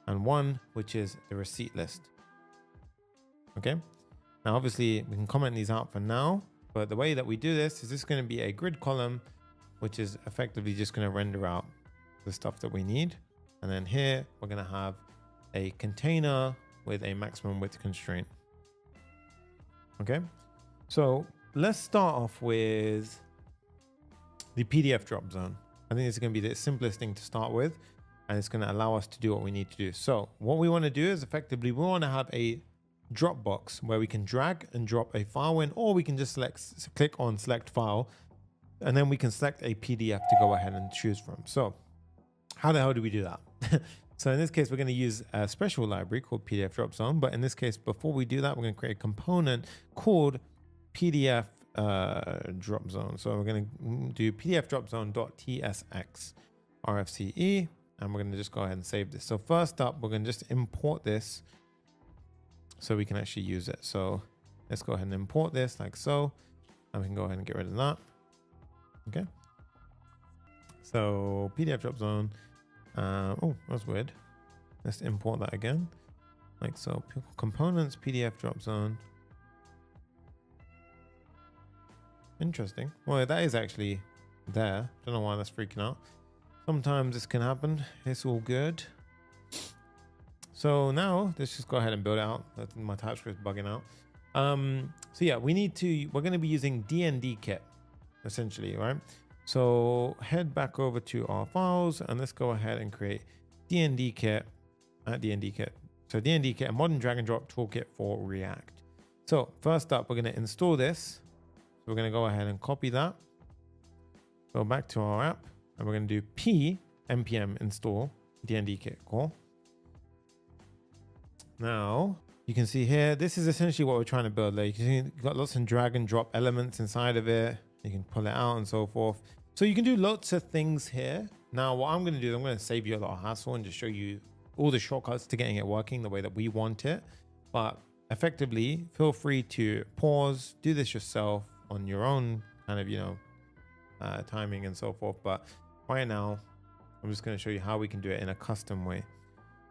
and one, which is the receipt list. Okay. Now, obviously we can comment these out for now, but the way that we do this is going to be a grid column, which is effectively just going to render out the stuff that we need. And then here we're going to have a container with a maximum width constraint. Okay. So let's start off with the PDF drop zone. I think it's going to be the simplest thing to start with, and it's going to allow us to do what we need to do. So what we want to do is effectively, we want to have a Dropbox where we can drag and drop a file in, or we can just click on select file, and then we can select a PDF to go ahead and choose from. So how the hell do we do that? So in this case, we're going to use a special library called PDF drop zone. But in this case, before we do that, we're going to create a component called PDF drop zone. So we're going to do PDF drop zone.tsx RFCE, and we're going to just go ahead and save this. So first up, we're going to just import this so we can actually use it. So let's go ahead and import this like so, and we can go ahead and get rid of that. Okay. So PDF drop zone. Oh, that's weird. Let's import that again. Like so, components, PDF drop zone. Interesting. Well, that is actually there. Don't know why that's freaking out. Sometimes this can happen. It's all good. So now let's just go ahead and build it out. My TypeScript is bugging out. So yeah, we're going to be using DND kit essentially, right? So head back over to our files, and let's go ahead and create DND kit at DND kit. So DND kit, a modern drag and drop toolkit for React. So first up, we're going to install this. So we're going to go ahead and copy that. Go back to our app, and we're going to do p npm install DND kit. Cool. Now you can see here, this is essentially what we're trying to build. Like you can see, you've got lots of drag and drop elements inside of it. You can pull it out and so forth. So you can do lots of things here. Now, what I'm going to do is I'm going to save you a lot of hassle and just show you all the shortcuts to getting it working the way that we want it. But effectively, feel free to pause, do this yourself on your own kind of, timing and so forth. But right now, I'm just going to show you how we can do it in a custom way.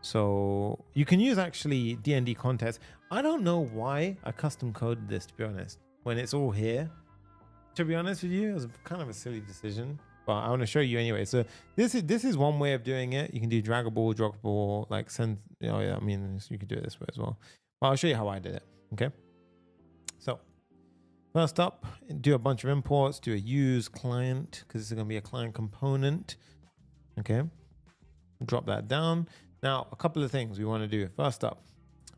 So you can use actually DND context. I don't know why I custom coded this, to be honest, when it's all here. To be honest with you, it was kind of a silly decision, but I want to show you anyway. So this is one way of doing it. You can do draggable, droppable, like send. Oh yeah, I mean you could do it this way as well. But I'll show you how I did it. Okay. So first up, do a bunch of imports. Do a use client because this is going to be a client component. Okay. Drop that down. Now, a couple of things we want to do. First up,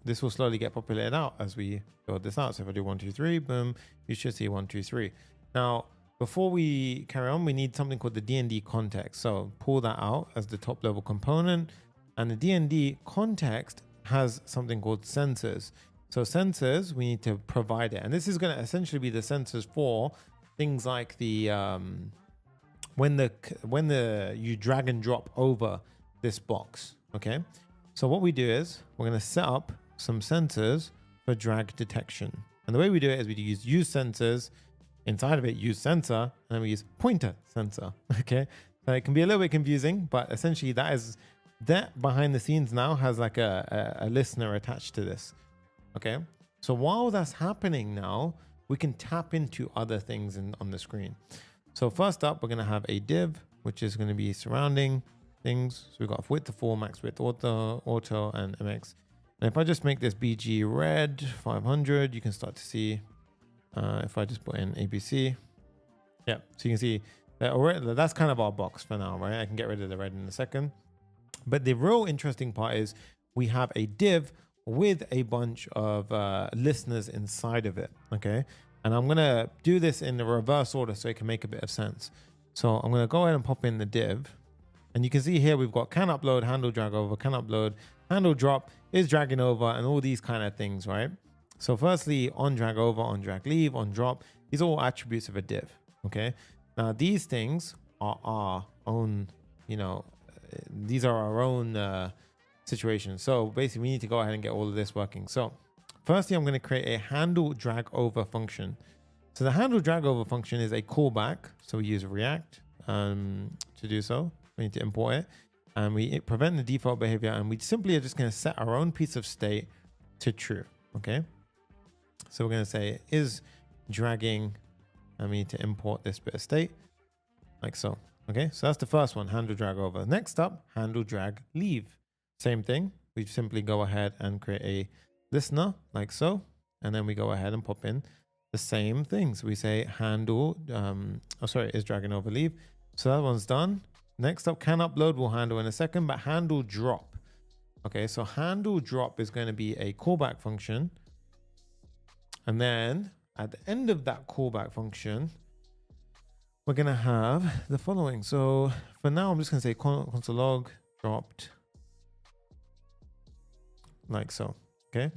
this will slowly get populated out as we build this out. So if I do 1, 2, 3, boom, you should see 1, 2, 3. Now, before we carry on, we need something called the DND context. So pull that out as the top level component. And the DND context has something called sensors. So sensors, we need to provide it. And this is going to essentially be the sensors for things like the, when you drag and drop over this box. Okay. So what we do is we're going to set up some sensors for drag detection. And the way we do it is we use sensors. Inside of it, use sensor, and then we use pointer sensor. Okay. So it can be a little bit confusing, but essentially that behind the scenes now has like a listener attached to this. Okay. So while that's happening now, we can tap into other things on the screen. So first up, we're going to have a div, which is going to be surrounding things. So we've got width to full, max width, auto, and MX. And if I just make this BG red 500, you can start to see if I just put in ABC. Yeah, so you can see That's kind of our box for now, right? I can get rid of the red in a second. But the real interesting part is we have a div with a bunch of listeners inside of it, okay? And I'm gonna do this in the reverse order so it can make a bit of sense. So I'm gonna go ahead and pop in the div, and you can see here we've got can upload, handle drag over, can upload, handle drop, is dragging over, and all these kind of things, right? So firstly, on drag over, on drag leave, on drop, these are all attributes of a div, okay? Now these things are our own, you know, these are our own situations. So basically we need to go ahead and get all of this working. So firstly, I'm going to create a handle drag over function. So the handle drag over function is a callback. So we use React to do so. We need to import it, and we prevent the default behavior, and we simply are just going to set our own piece of state to true. Okay. So we're going to say is dragging, and we need to import this bit of state like so. Okay. So that's the first one, handle drag over. Next up, handle drag leave. Same thing. We simply go ahead and create a listener like so, and then we go ahead and pop in the same things. We say handle, is dragging over leave. So that one's done. Next up, can upload we'll handle in a second, but handle drop. Okay, so handle drop is going to be a callback function. And then at the end of that callback function, we're going to have the following. So for now, I'm just going to say console log dropped like so. Okay,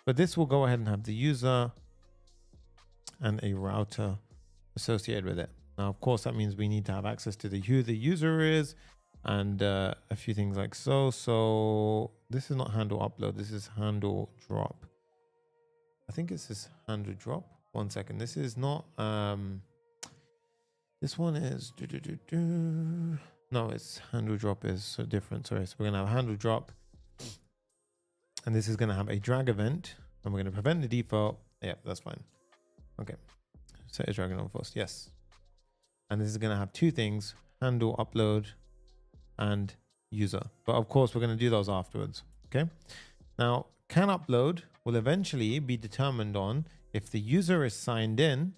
but this will go ahead and have the user and a router associated with it. Now, of course, that means we need to have access to who the user is and a few things like so. So this is not handle upload. This is handle drop. I think this is handle drop. 1 second. This is not. This one is. No, it's handle drop is so different. Sorry. So we're gonna have handle drop, and this is gonna have a drag event, and we're gonna prevent the default. Yeah, that's fine. Okay. Set is dragging on first. Yes. And this is going to have two things, handle upload and user. But of course, we're going to do those afterwards. Okay. Now, can upload will eventually be determined on if the user is signed in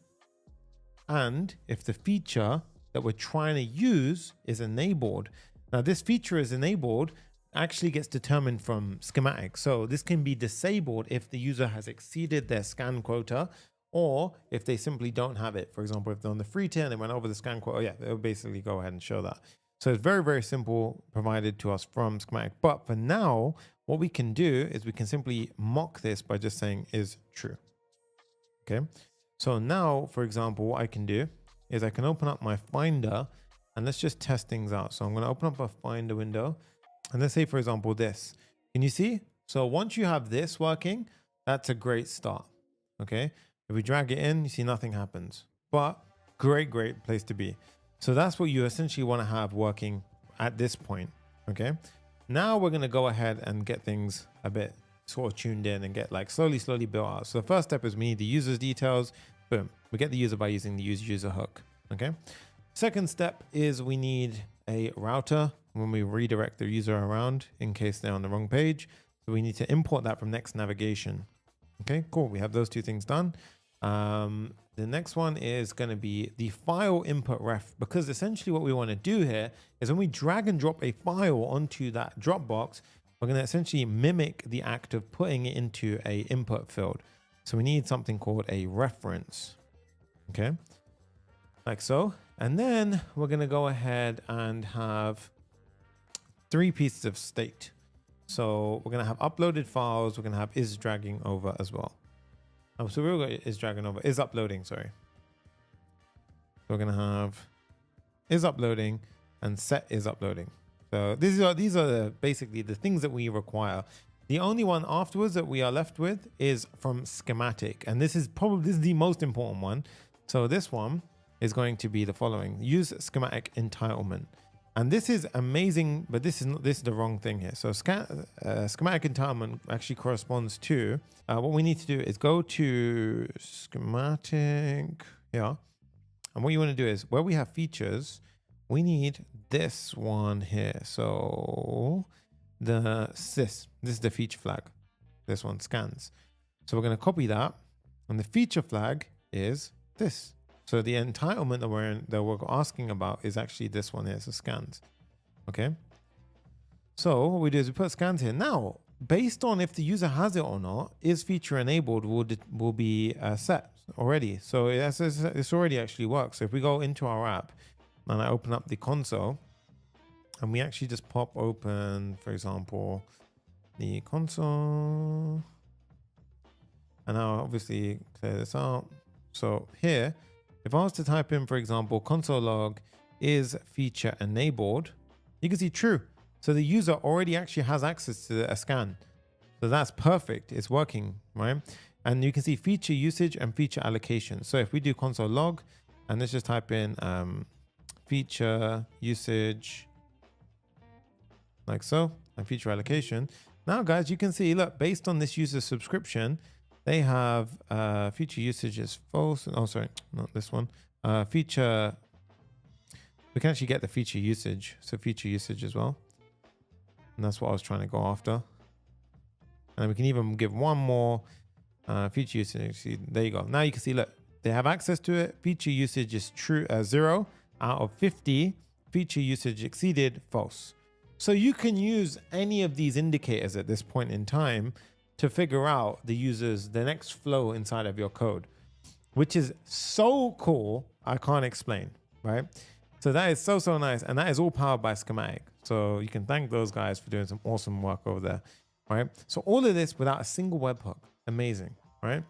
and if the feature that we're trying to use is enabled. Now, this feature is enabled actually gets determined from schematic. So this can be disabled if the user has exceeded their scan quota, or if they simply don't have it. For example, if they're on the free tier and they went over the scan quota, yeah, they'll basically go ahead and show that. So it's very, very simple, provided to us from schematic. But for now, what we can do is we can simply mock this by just saying is true. Okay. So now, for example, what I can do is I can open up my Finder and let's just test things out. So I'm going to open up a Finder window and let's say, for example, this. Can you see? So once you have this working, that's a great start. Okay. If we drag it in, you see nothing happens, but great place to be. So that's what you essentially want to have working at this point. Okay. Now we're going to go ahead and get things a bit sort of tuned in and get like slowly built out. So the first step is we need the user's details. Boom. We get the user by using the user hook. Okay. Second step is we need a router when we redirect the user around in case they're on the wrong page. So we need to import that from Next navigation. Okay, cool. We have those two things done. The next one is going to be the file input ref, because essentially what we want to do here is when we drag and drop a file onto that Dropbox, we're going to essentially mimic the act of putting it into a input field. So we need something called a reference. Okay, like so. And then we're going to go ahead and have 3 pieces of state. So we're going to have uploaded files. We're going to have is dragging over as well. Oh, so we're going to is dragging over, is uploading, sorry. So we're going to have is uploading and set is uploading. So these are basically the things that we require. The only one afterwards that we are left with is from schematic. And this is the most important one. So this one is going to be the following: use schematic entitlement. And this is amazing, but this is the wrong thing here. So schematic entitlement actually corresponds to what we need to do is go to schematic. Yeah. And what you want to do is where we have features, we need this one here. So this is the feature flag. This one scans. So we're going to copy that. And the feature flag is this. So the entitlement that we're asking about is actually this one here, so scans. Okay. So what we do is we put scans here. Now, based on if the user has it or not, is feature enabled will be set already. So it's already actually works. So if we go into our app and I open up the console and we actually just pop open, for example, the console, and now obviously clear this out. So here, if I was to type in, for example, console log is feature enabled, you can see true. So the user already actually has access to a scan. So that's perfect. It's working, right? And you can see feature usage and feature allocation. So if we do console log, and let's just type in feature usage, like so, and feature allocation. Now, guys, you can see, look, based on this user subscription, they have feature usage is false. Oh, sorry, not this one. Feature, we can actually get the feature usage. So feature usage as well. And that's what I was trying to go after. And we can even give one more feature usage. See, there you go. Now you can see, look, they have access to it. Feature usage is true, 0 out of 50. Feature usage exceeded, false. So you can use any of these indicators at this point in time to figure out the next flow inside of your code, which is so cool. I can't explain, right? So that is so nice. And that is all powered by Schematic. So you can thank those guys for doing some awesome work over there, right? So all of this without a single webhook. Amazing, right?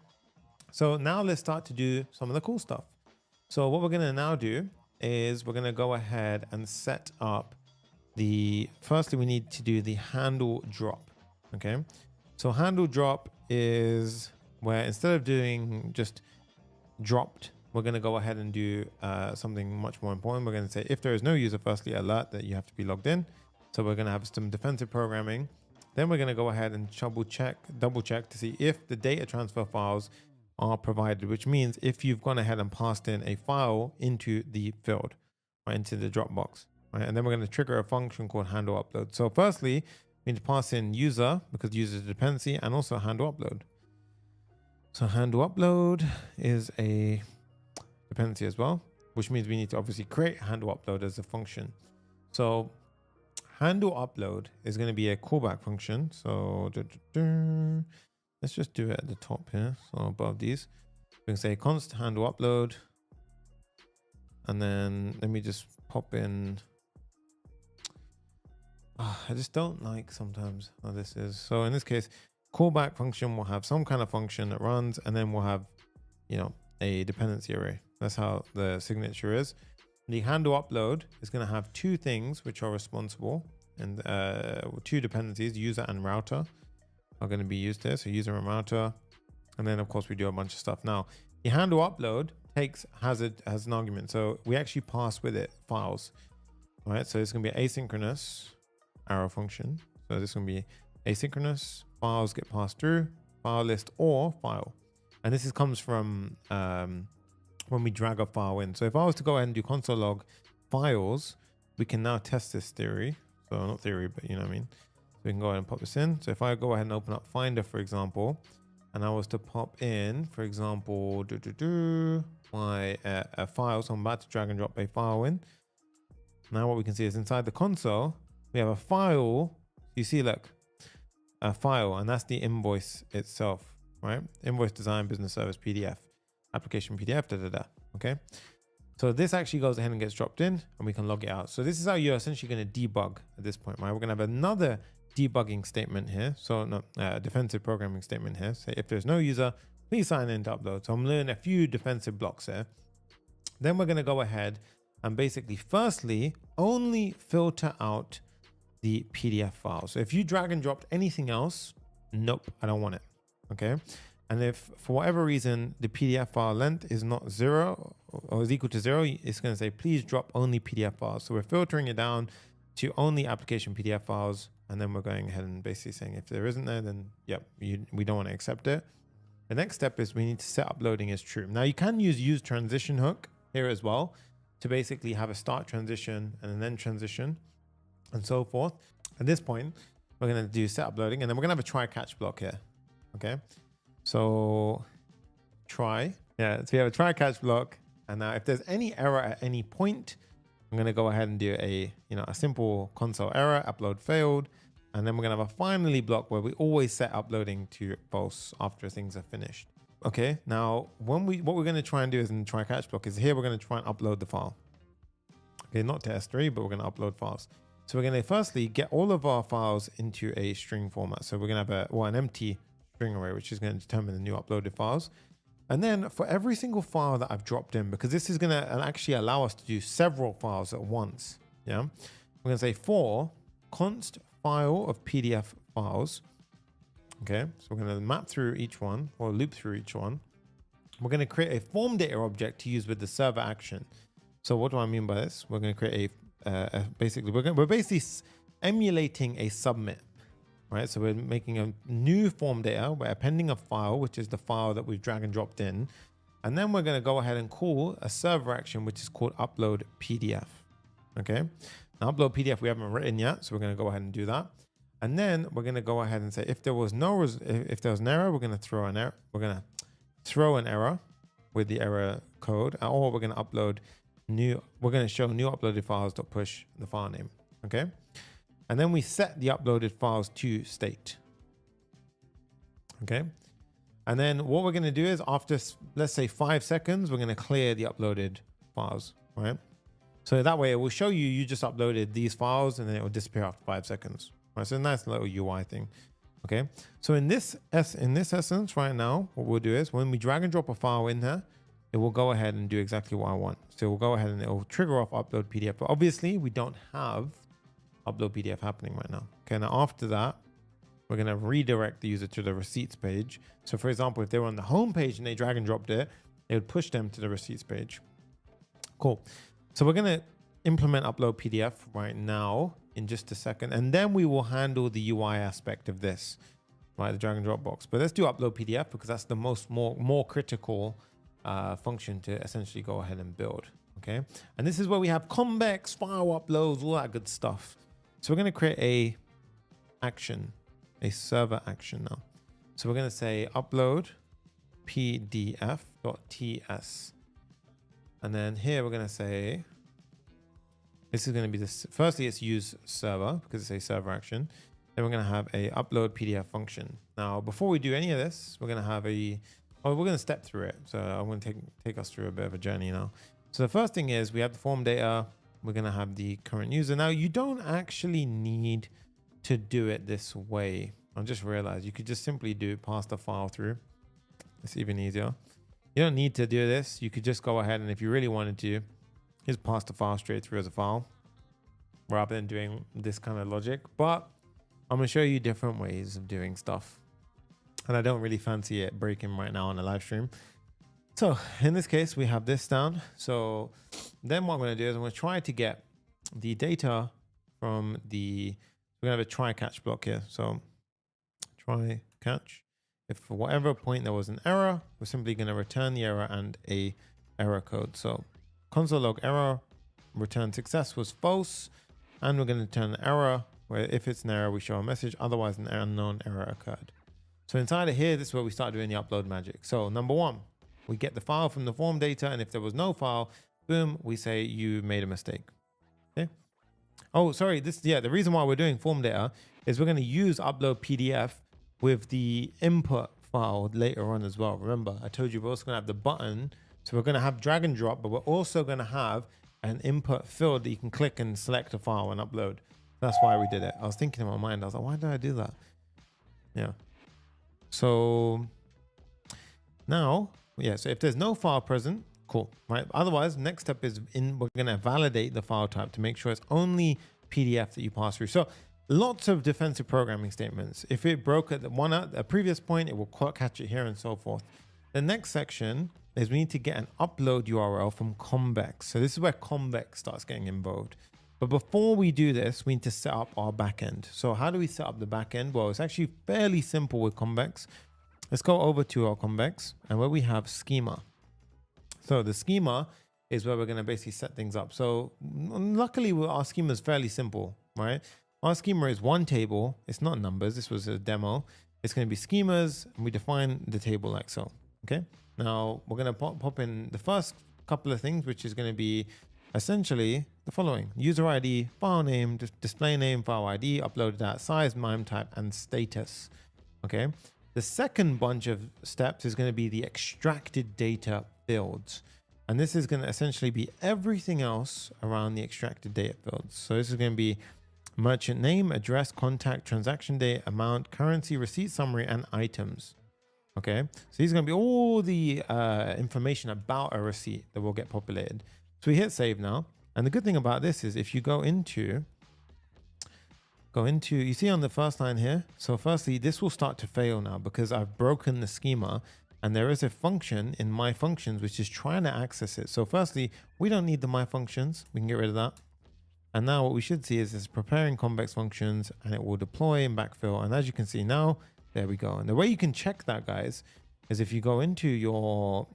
So now let's start to do some of the cool stuff. So what we're going to now do is we're going to go ahead and set up firstly, we need to do the handle drop. Okay. So handle drop is where instead of doing just dropped, we're going to go ahead and do something much more important. We're going to say if there is no user, firstly alert that you have to be logged in. So we're going to have some defensive programming. Then we're going to go ahead and double check to see if the data transfer files are provided, which means if you've gone ahead and passed in a file into the field, right, into the Dropbox, right? And then we're going to trigger a function called handle upload. So firstly, we need to pass in user because user is a dependency, and also handle upload. So handle upload is a dependency as well, which means we need to obviously create handle upload as a function. So handle upload is going to be a callback function. So let's just do it at the top here. So above these, we can say const handle upload. And then let me just pop in. I just don't like sometimes how this is. So in this case, callback function will have some kind of function that runs, and then we'll have, a dependency array. That's how the signature is. The handle upload is going to have two things which are responsible, and two dependencies, user and router, are going to be used there. So user and router, and then of course we do a bunch of stuff. Now the handle upload has an argument, so we actually pass with it files, right? So it's going to be asynchronous arrow function. So this is going to be asynchronous files get passed through file list or file, and this comes from when we drag a file in. So if I was to go ahead and do console log files, we can now test this theory. So not theory, but you know what I mean. So we can go ahead and pop this in. So if I go ahead and open up Finder, for example, and I was to pop in, for example, my file. So I'm about to drag and drop a file in. Now what we can see is inside the console, we have a file. You see, look, a file, and that's the invoice itself, right? Invoice design, business service, PDF, application PDF, okay? So this actually goes ahead and gets dropped in, and we can log it out. So this is how you're essentially going to debug at this point, right? We're going to have another debugging statement here. So no, defensive programming statement here. So if there's no user, please sign in to upload. So I'm learning a few defensive blocks here. Then we're going to go ahead and basically, firstly, only filter out the PDF file. So if you drag and dropped anything else, nope, I don't want it. Okay. And if for whatever reason the PDF file length is not 0 or is equal to 0, it's going to say please drop only PDF files. So we're filtering it down to only application PDF files, and then we're going ahead and basically saying if there isn't there, then yep, we don't want to accept it. The next step is we need to set uploading as true. Now you can use transition hook here as well to basically have a start transition and an end transition and so forth. At this point, we're going to do set uploading, and then we're going to have a try catch block here. Okay. So try, yeah, so we have a try catch block, And now if there's any error at any point, I'm going to go ahead and do a simple console error, upload failed. And then we're going to have a finally block where we always set uploading to false after things are finished. Okay, now what we're going to try and do is in the try catch block is here we're going to try and upload the file. Okay, not to S3, but we're going to upload files. So we're going to firstly get all of our files into a string format. So we're going to have an empty string array, which is going to determine the new uploaded files. And then for every single file that I've dropped in, because this is going to actually allow us to do several files at once. Yeah, we're going to say for const file of PDF files. Okay, so we're going to map through each one or loop through each one. We're going to create a form data object to use with the server action. So what do I mean by this? We're going to create we're basically emulating a submit, right? So we're making a new form data. We're appending a file, which is the file that we've drag and dropped in. And then we're going to go ahead and call a server action, which is called upload PDF. Okay. Now upload PDF we haven't written yet. So we're going to go ahead and do that. And then we're going to go ahead and say, if there was an error, we're going to throw an error. We're going to throw an error with the error code, or we're going to upload we're going to show new uploaded files dot push the file name. Okay. And then we set the uploaded files to state. Okay. And then what we're going to do is after, let's say 5 seconds, we're going to clear the uploaded files, right? So that way it will show you just uploaded these files and then it will disappear after 5 seconds. Right, so a nice little UI thing. Okay, so in this essence right now, what we'll do is when we drag and drop a file in here, it will go ahead and do exactly what I want. So we'll go ahead and it will trigger off upload PDF. But obviously we don't have upload PDF happening right now. Okay, now after that, we're going to redirect the user to the receipts page. So for example, if they were on the home page and they drag and dropped it, it would push them to the receipts page. Cool. So we're going to implement upload PDF right now in just a second, and then we will handle the UI aspect of this, right? The drag and drop box. But let's do upload PDF because that's the more critical function to essentially go ahead and build. Okay, and this is where we have Convex, file uploads, all that good stuff. So we're going to create a server action now. So we're going to say upload pdf.ts, and then here we're going to say. This is going to be this. Firstly, it's use server because it's a server action. Then we're going to have a upload PDF function. Now, before we do any of this, we're going to have we're going to step through it. So I'm going to take us through a bit of a journey now. So the first thing is we have the form data. We're going to have the current user. Now, you don't actually need to do it this way. I just realized you could just simply pass the file through. It's even easier. You don't need to do this. You could just go ahead and if you really wanted to, just pass the file straight through as a file rather than doing this kind of logic. But I'm going to show you different ways of doing stuff. And I don't really fancy it breaking right now on a live stream. So in this case, we have this down. So then what I'm going to do is I'm going to try to get the data from we're going to have a try catch block here. So try catch. If for whatever point there was an error, we're simply going to return the error and a error code. So console log error, return success was false, and we're going to turn an error where if it's an error, we show a message, otherwise an unknown error occurred. So inside of here, this is where we start doing the upload magic. So number one, we get the file from the form data, and if there was no file, boom, we say you made a mistake. Okay. Oh, sorry, the reason why we're doing form data is we're going to use upload PDF with the input file later on as well. Remember, I told you we're also going to have the button. So we're going to have drag and drop, but we're also going to have an input field that you can click and select a file and upload. That's why we did it. I was thinking in my mind, I was like, why did I do that? Yeah. So now, yeah, so if there's no file present, cool, right? Otherwise, next step is we're going to validate the file type to make sure it's only PDF that you pass through. So lots of defensive programming statements. If it broke at a previous point, it will catch it here and so forth. The next section is we need to get an upload URL from Convex. So this is where Convex starts getting involved. But before we do this, we need to set up our backend. So how do we set up the backend? Well, it's actually fairly simple with Convex. Let's go over to our Convex and where we have schema. So the schema is where we're going to basically set things up. So luckily our schema is fairly simple, right? Our schema is one table. It's not numbers. This was a demo. It's going to be schemas, and we define the table like so. Okay. Now we're going to pop in the first couple of things, which is going to be essentially the following: user ID, file name, display name, file ID, uploaded at, size, MIME type, and status. Okay. The second bunch of steps is going to be the extracted data fields. And this is going to essentially be everything else around the extracted data fields. So this is going to be merchant name, address, contact, transaction date, amount, currency, receipt summary, and items. Okay. So these are going to be all the information about a receipt that will get populated. So we hit save now. And the good thing about this is if you go into, you see on the first line here. So firstly, this will start to fail now because I've broken the schema and there is a function in my functions, which is trying to access it. So firstly, we don't need the my functions. We can get rid of that. And now what we should see is it's preparing convex functions and it will deploy and backfill. And as you can see now, there we go. And the way you can check that, guys, is if you go into your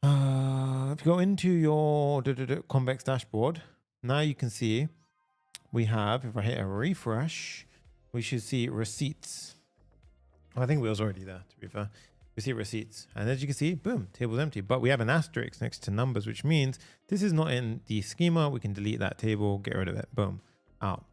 if you go into your convex dashboard, now you can see we have, if I hit a refresh, we should see receipts. I think we was already there, to be fair. We see receipts. And as you can see, boom, table's empty. But we have an asterisk next to numbers, which means this is not in the schema. We can delete that table, get rid of it. Boom, out.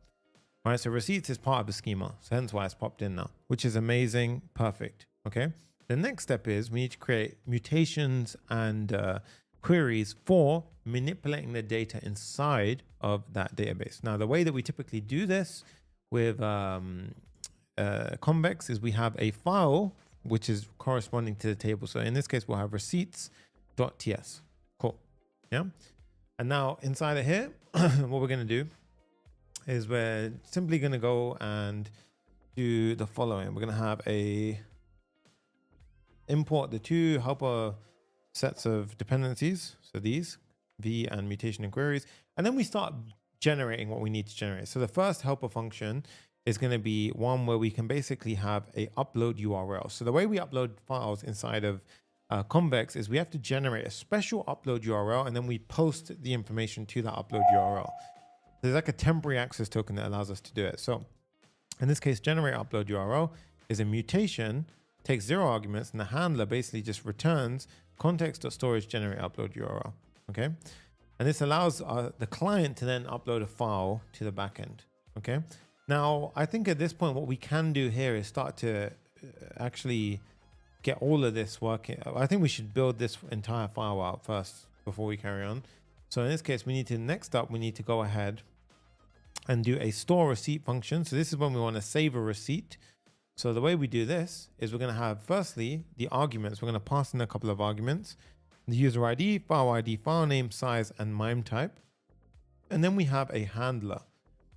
All right, so receipts is part of the schema. So hence why it's popped in now, which is amazing. Perfect. Okay. The next step is we need to create mutations and queries for manipulating the data inside of that database. Now, the way that we typically do this with Convex is we have a file which is corresponding to the table. So in this case, we'll have receipts.ts. Cool. Yeah. And now inside of here, what we're going to do is we're simply going to go and do the following. We're going to have a import the two helper sets of dependencies. So these v and mutation and queries, and then we start generating what we need to generate. So the first helper function is going to be one where we can basically have a upload URL. So the way we upload files inside of Convex is we have to generate a special upload URL and then we post the information to that upload URL. There's like a temporary access token that allows us to do it. So in this case, generate upload URL is a mutation, takes 0 arguments, and the handler basically just returns context.storage generate upload URL. Okay. And this allows the client to then upload a file to the backend. Okay. Now, I think at this point, what we can do here is start to actually get all of this working. I think we should build this entire file out first before we carry on. So in this case, we need to, next up, we need to go ahead and do a store receipt function. So this is when we want to save a receipt. So the way we do this is we're going to have, firstly, the arguments. We're going to pass in a couple of arguments, the user ID, file name, size, and MIME type. And then we have a handler.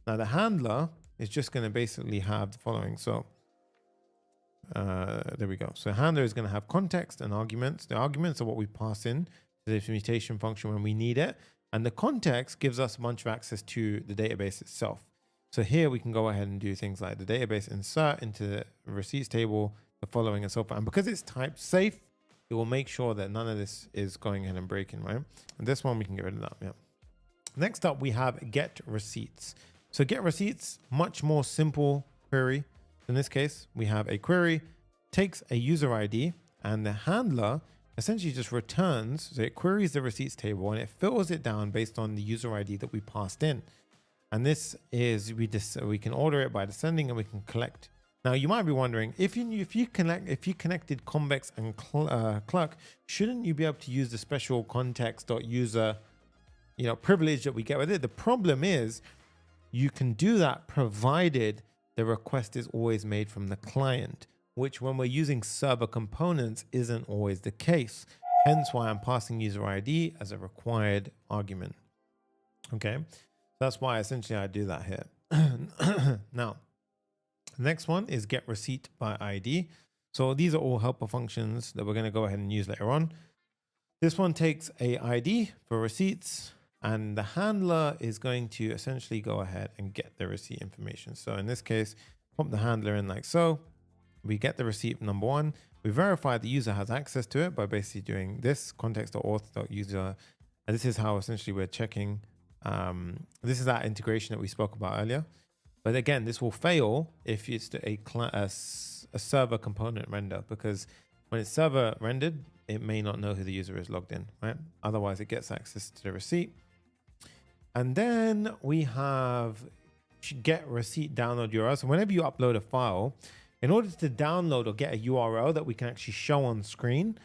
Now the handler is just going to basically have the following. So there we go. So handler is going to have context and arguments. The arguments are what we pass in to this mutation function when we need it. And the context gives us a bunch of access to the database itself. So here we can go ahead and do things like the database insert into the receipts table, the following and so forth. And because it's type safe, it will make sure that none of this is going ahead and breaking, right? And this one we can get rid of that. Yeah. Next up, we have get receipts. So get receipts, much more simple query. In this case, we have a query, takes a user ID, and the handler essentially just returns. So it queries the receipts table and it filters it down based on the user ID that we passed in. And this is, we can order it by descending and we can collect. Now you might be wondering, if you connected Convex and Clerk, shouldn't you be able to use the special context.user, privilege that we get with it? The problem is you can do that provided the request is always made from the client, which when we're using server components isn't always the case. Hence why I'm passing user ID as a required argument. Okay. That's why essentially I do that here. Now, the next one is get receipt by ID. So these are all helper functions that we're going to go ahead and use later on. This one takes a ID for receipts, and the handler is going to essentially go ahead and get the receipt information. So in this case, pump the handler in like so. We get the receipt number 1. We verify the user has access to it by basically doing this context.auth.user. And this is how essentially we're checking. This is that integration that we spoke about earlier. But again, this will fail if it's a server component render, because When it's server rendered, it may not know who the user is logged in, right? Otherwise, it gets access to the receipt. And then we have get receipt download URL. So whenever you upload a file, in order to download or get a URL that we can actually show on screen,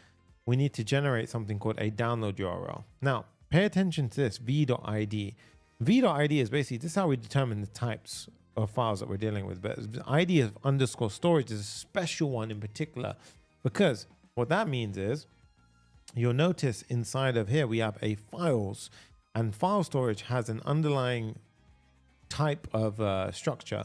we need to generate something called a download URL. Now, pay attention to this v.id. v.id is basically, this is how we determine the types of files that we're dealing with. But the ID of underscore storage is a special one in particular, because what that means is you'll notice inside of here, we have a files, and file storage has an underlying type of structure.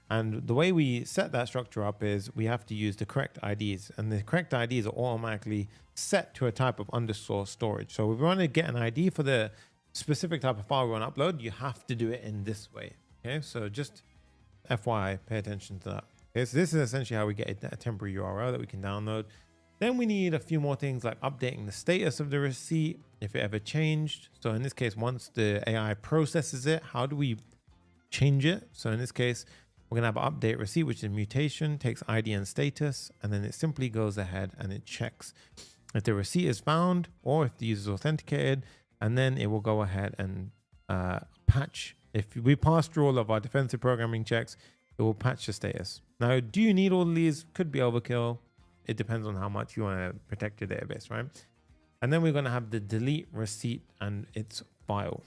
And the way we set that structure up is we have to use the correct IDs, and the correct IDs are automatically set to a type of underscore storage. So if we want to get an ID for the specific type of file we want to upload, you have to do it in this way. Okay, so just FYI, pay attention to that. Okay, so this is essentially how we get a temporary URL that we can download. Then we need a few more things like updating the status of the receipt if it ever changed. So in this case, once the AI processes it, how do we change it? So in this case, we're going to have update receipt, which is mutation, takes ID and status, and then it simply goes ahead and it checks if the receipt is found or if the user is authenticated, and then it will go ahead and patch. If we pass through all of our defensive programming checks, it will patch the status. Now, do you need all of these? Could be overkill. It depends on how much you want to protect your database, right? And then we're going to have the delete receipt and its file.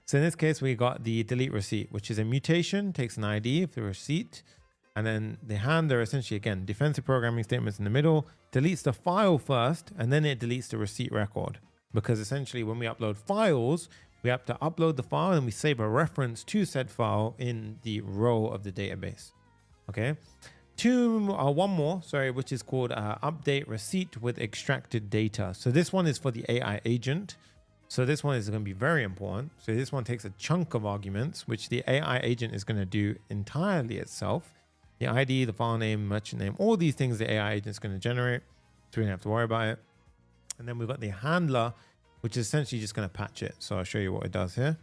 So in this case, we got the delete receipt, which is a mutation, takes an ID of the receipt, and then the handler essentially, again, defensive programming statements in the middle, deletes the file first, and then it deletes the receipt record. Because essentially when we upload files, we have to upload the file and we save a reference to said file in the row of the database. Okay. One more, which is called update receipt with extracted data. So this one is for the AI agent. So this one is going to be very important. So this one takes a chunk of arguments, which the AI agent is going to do entirely itself. The ID, the file name, merchant name, all these things the AI agent is going to generate. So we don't have to worry about it. And then we've got the handler, which is essentially just going to patch it. So I'll show you what it does here.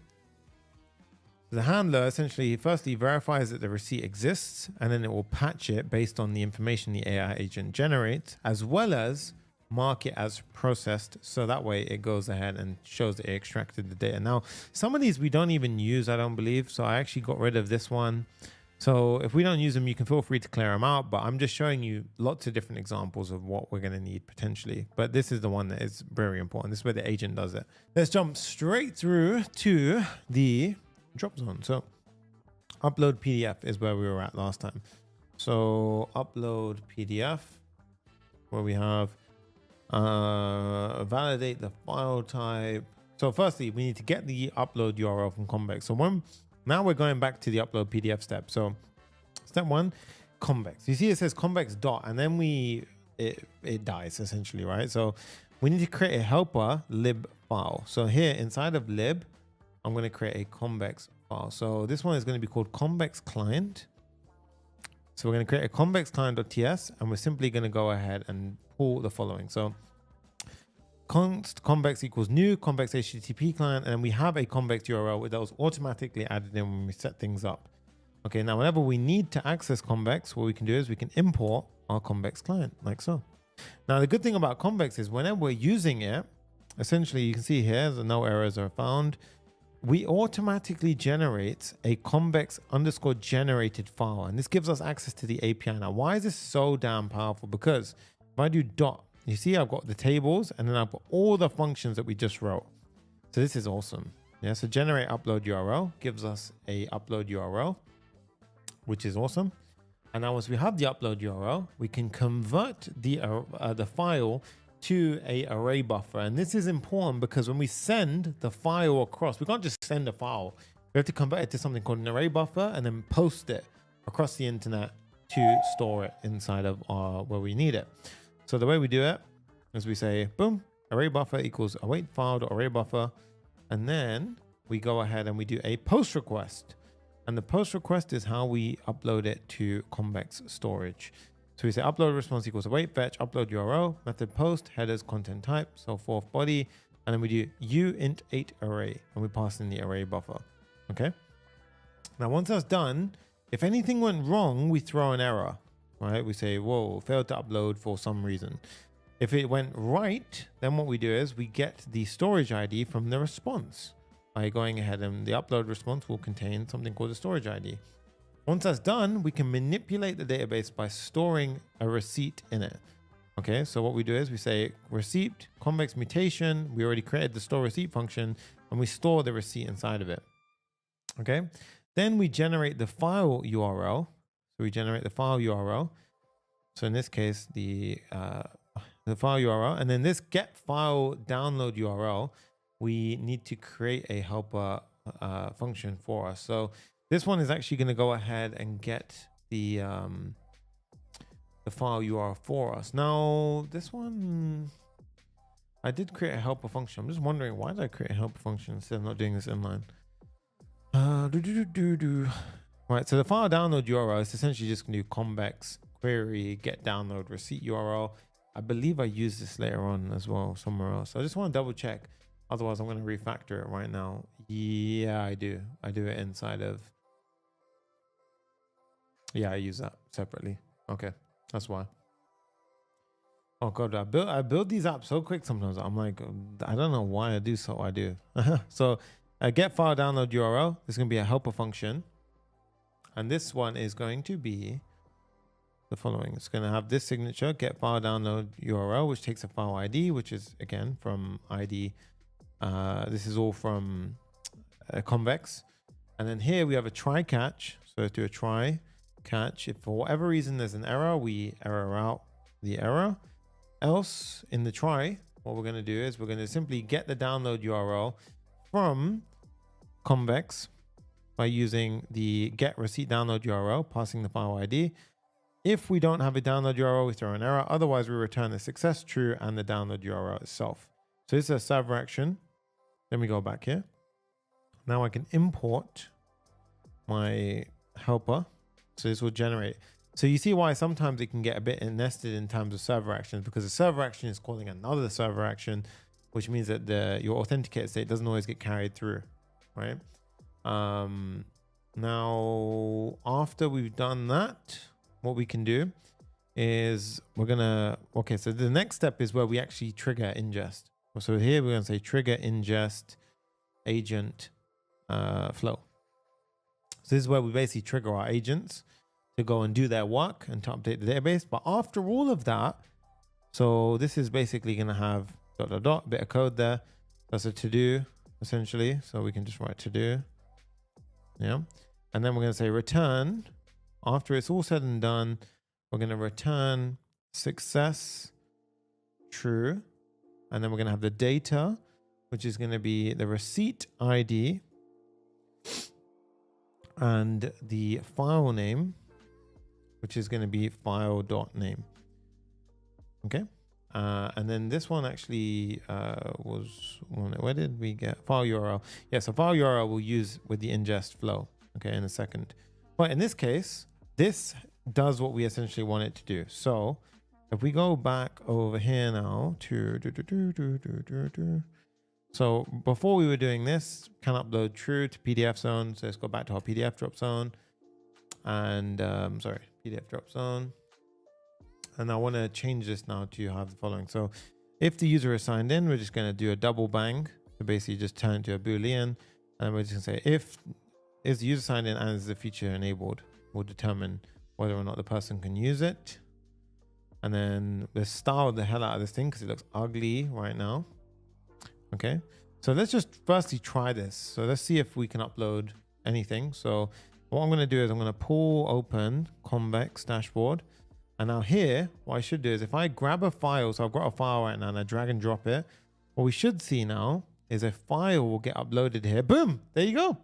The handler essentially firstly verifies that the receipt exists, and then it will patch it based on the information the AI agent generates, as well as mark it as processed. So that way it goes ahead and shows that it extracted the data. Now, some of these we don't even use, I don't believe. So I actually got rid of this one. So if we don't use them, you can feel free to clear them out, but I'm just showing you lots of different examples of what we're going to need potentially. But this is the one that is very important. This is where the agent does it. Let's jump straight through to the drop zone. So upload PDF is where we were at last time. So upload PDF, where we have validate the file type. So firstly, we need to get the upload URL from Convex. So now we're going back to the upload PDF step. So step one, Convex. You see it says Convex dot, and then it dies essentially, right? So we need to create a helper lib file. So here inside of lib, I'm going to create a Convex file. So this one is going to be called Convex client. So we're going to create a Convex client.ts, and we're simply going to go ahead and pull the following. So const convex equals new convex HTTP client, and we have a Convex URL that was automatically added in when we set things up. Okay, now whenever we need to access Convex, what we can do is we can import our Convex client like so. Now the good thing about Convex is whenever we're using it, essentially you can see here that no errors are found. We automatically generate a Convex underscore generated file, and this gives us access to the API. Now, why is this so damn powerful? Because if I do dot, you see I've got the tables, and then I've got all the functions that we just wrote. So this is awesome. Yeah, so generate upload URL gives us a upload URL, which is awesome. And now once we have the upload URL, we can convert the file to a array buffer. And this is important because when we send the file across, we can't just send a file. We have to convert it to something called an array buffer and then post it across the internet to store it inside of where we need it. So the way we do it is we say, boom, array buffer equals await file.array buffer. And then we go ahead and we do a post request. And the post request is how we upload it to Convex storage. So we say upload response equals await fetch upload URL method post headers content type so forth body, and then we do uint8 array and we pass in the array buffer. Okay. Now once that's done, if anything went wrong, we throw an error. right? We say, whoa, failed to upload for some reason. If it went right, then what we do is we get the storage ID from the response by going ahead, and the upload response will contain something called a storage ID. Once that's done, we can manipulate the database by storing a receipt in it. Okay, so what we do is we say receipt, convex mutation. We already created the store receipt function, and we store the receipt inside of it. Okay, then we generate the file URL. So we generate the file URL. So in this case, the file URL, and then this get file download URL, we need to create a helper function for us. So this one is actually going to go ahead and get the file URL for us. Now this one, I did create a helper function. I'm just wondering, why did I create a helper function instead of not doing this inline? Right, so the file download URL is essentially just going to do convex query get download receipt URL. I believe I use this later on as well somewhere else. So I just want to double check. Otherwise, I'm going to refactor it right now. Yeah, I do. I do it inside of. Yeah, I use that separately. Okay, that's why. Oh god, I build these apps so quick sometimes. I'm like, I don't know why I do so. I do. So get file download URL. This is going to be a helper function, and this one is going to be the following. It's going to have this signature get file download URL, which takes a file ID, which is again from ID. This is all from Convex, and then here we have a try catch. So let's do a try catch. If for whatever reason there's an error, we error out the error. Else in the try, what we're going to do is we're going to simply get the download URL from Convex by using the get receipt download URL, passing the file ID. If we don't have a download URL, we throw an error. Otherwise, we return the success true and the download URL itself. So this is a server action. Then we go back here. Now I can import my helper. So this will generate. So you see why sometimes it can get a bit nested in terms of server actions, because the server action is calling another server action, which means that your authenticated state doesn't always get carried through, right? Now, after we've done that, what we can do is we're gonna, okay, so the next step is where we actually trigger ingest. So here we're gonna say trigger ingest agent flow. So this is where we basically trigger our agents to go and do their work and to update the database. But after all of that, so this is basically gonna have ... bit of code there. That's a to do essentially. So we can just write to do, yeah. And then we're gonna say return. After it's all said and done, we're going to return success true. And then we're going to have the data, which is going to be the receipt ID and the file name, which is going to be file.name. Okay. And then this one actually was, where did we get file URL? Yeah, so file URL we'll use with the ingest flow, okay, in a second. But in this case, this does what we essentially want it to do. So if we go back over here now to so before we were doing this, can upload true to PDF zone. So let's go back to our PDF drop zone and PDF drop zone. And I want to change this now to have the following. So if the user is signed in, we're just going to do a double bang to basically just turn to a Boolean. And we're just going to say if is the user signed in and is the feature enabled, will determine whether or not the person can use it. And then let's style the hell out of this thing because it looks ugly right now. Okay, so let's just firstly try this. So let's see if we can upload anything. So what I'm going to do is I'm going to pull open Convex dashboard. And now here, what I should do is if I grab a file, so I've got a file right now and I drag and drop it, what we should see now is a file will get uploaded here. Boom, there you go.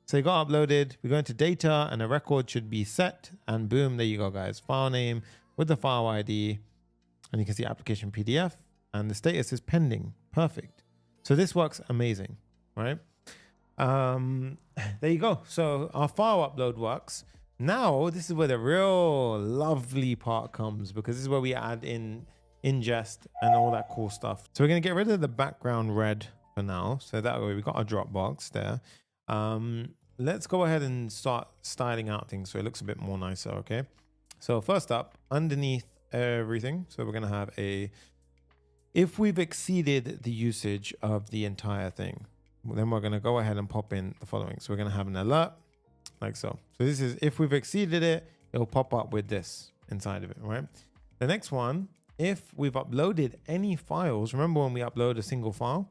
So it got uploaded, we go into data and a record should be set and boom, there you go guys. File name with the file ID and you can see application PDF and the status is pending. Perfect. So this works amazing, right? There you go. So our file upload works. Now this is where the real lovely part comes because this is where we add in ingest and all that cool stuff. So we're going to get rid of the background red for now. So that way we got our Dropbox there. Let's go ahead and start styling out things so it looks a bit more nicer, okay? So first up, underneath everything, so we're going to have if we've exceeded the usage of the entire thing, then we're going to go ahead and pop in the following. So we're going to have an alert like so. So this is if we've exceeded it, it'll pop up with this inside of it, right? The next one, if we've uploaded any files, remember when we upload a single file,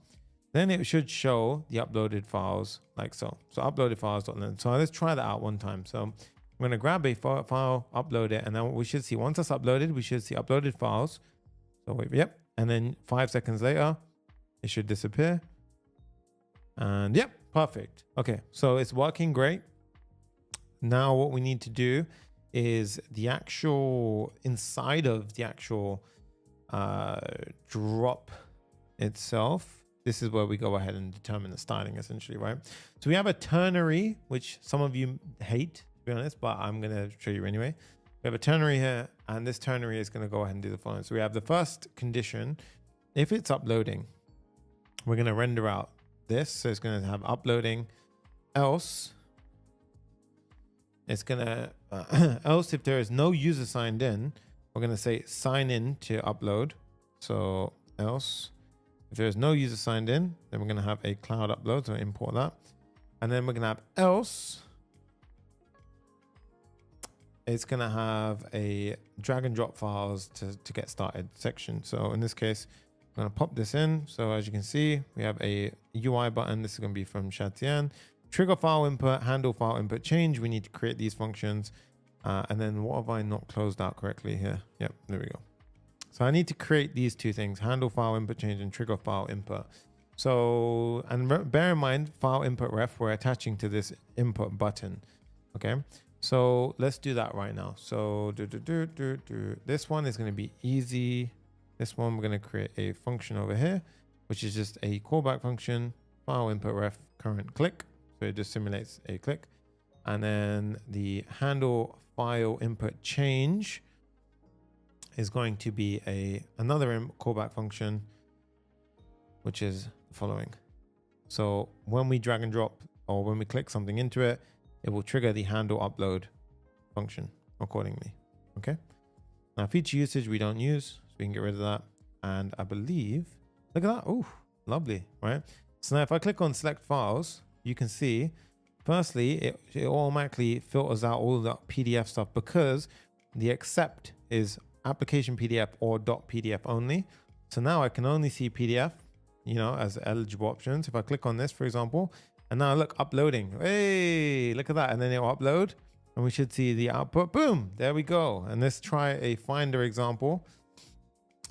then it should show the uploaded files like so. So uploaded files.length. So let's try that out one time. So I'm going to grab a file, upload it, and then we should see once that's uploaded, we should see uploaded files. So wait, yep. And then 5 seconds later, it should disappear. And yep, perfect. Okay, so it's working great. Now what we need to do is the actual inside of the actual drop itself. This is where we go ahead and determine the styling essentially, right? So we have a ternary, which some of you hate, to be honest, but I'm going to show you anyway. We have a ternary here, and this ternary is going to go ahead and do the following. So we have the first condition. If it's uploading, we're going to render out this. So it's going to have uploading, else it's going to, else if there is no user signed in, we're going to say sign in to upload. So else, if there's no user signed in, then we're going to have a cloud upload. So import that. And then we're going to have else. It's going to have a drag and drop files to get started section. So in this case, I'm going to pop this in. So as you can see, we have a UI button. This is going to be from Chatian. Trigger file input, handle file input change. We need to create these functions. And then what have I not closed out correctly here? Yep, there we go. So I need to create these two things, handle file input change and trigger file input. So, and bear in mind, file input ref, we're attaching to this input button. Okay. So let's do that right now. So this one is going to be easy. This one, we're going to create a function over here, which is just a callback function, file input ref current click. So it just simulates a click. And then the handle file input change is going to be another callback function, which is the following. So when we drag and drop, or when we click something into it, it will trigger the handle upload function accordingly. Okay. Now feature usage we don't use, so we can get rid of that. And I believe, look at that. Oh, lovely, right? So now if I click on select files, you can see, firstly, it automatically filters out all the PDF stuff because the accept is application PDF or .pdf only. So now I can only see PDF, you know, as eligible options. If I click on this, for example, and now look, uploading. Hey, look at that. And then it'll upload and we should see the output. Boom, there we go. And let's try a Finder example.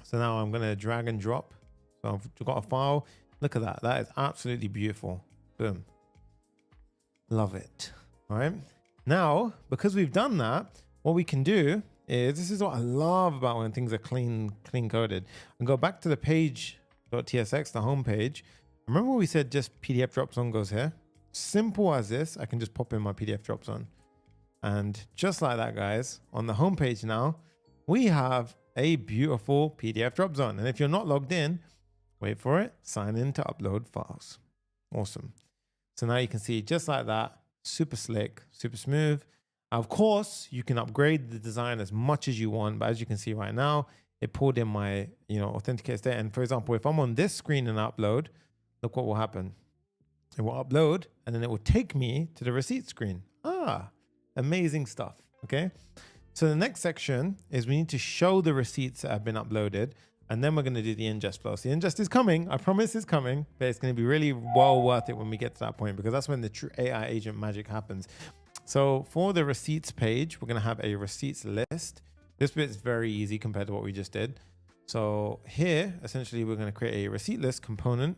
So now I'm going to drag and drop. So I've got a file. Look at that. That is absolutely beautiful. Boom. Love it. All right. Now, because we've done that, what we can do is, this is what I love about when things are clean coded. And go back to the page.tsx, the home page. Remember we said just PDF drops on goes here? Simple as this, I can just pop in my PDF drops on. And just like that, guys, on the home page now, we have a beautiful PDF drop zone. And if you're not logged in, wait for it, sign in to upload files. Awesome. So now you can see just like that, super slick, super smooth. Of course, you can upgrade the design as much as you want, but as you can see right now, it pulled in my, authenticated state. And for example, if I'm on this screen and upload, look what will happen. It will upload and then it will take me to the receipt screen. Ah, amazing stuff. Okay. So the next section is we need to show the receipts that have been uploaded. And then we're going to do the ingest flow. So the ingest is coming. I promise it's coming, but it's going to be really well worth it when we get to that point, because that's when the true AI agent magic happens. So for the receipts page, we're going to have a receipts list. This bit is very easy compared to what we just did. So here, essentially, we're going to create a receipt list component.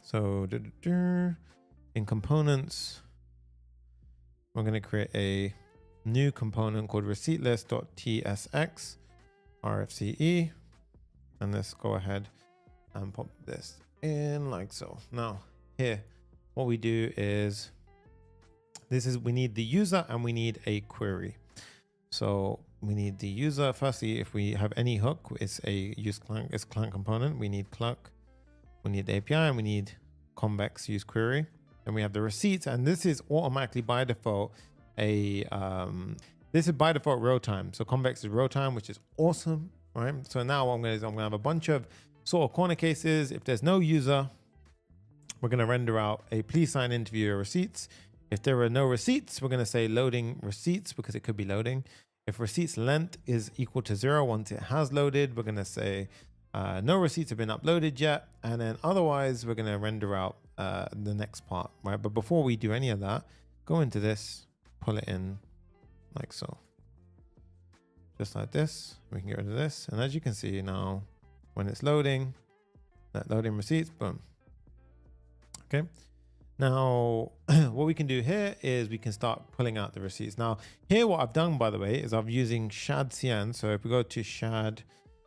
So in components, we're going to create a new component called receipt list.tsx RFCE. And let's go ahead and pop this in like so. Now here, what we do is, we need the user and we need a query. So we need the user. Firstly, if we have any hook, it's a use client, it's client component. We need clerk, we need the API, and we need convex use query. And we have the receipts, and this is automatically by default a This is by default real time. So Convex is real time, which is awesome, right? So now what I'm going to do is I'm going to have a bunch of sort of corner cases. If there's no user, we're going to render out a please sign in to view your receipts. If there are no receipts, we're going to say loading receipts because it could be loading. If receipts length is equal to 0, once it has loaded, we're going to say no receipts have been uploaded yet. And then otherwise, we're going to render out the next part, right? But before we do any of that, go into this, pull it in like so. Just like this, we can get rid of this. And as you can see now, when it's loading, that loading receipts, boom. Okay. Now, what we can do here is we can start pulling out the receipts. Now, here what I've done, by the way, is I'm using shad cn. So if we go to shad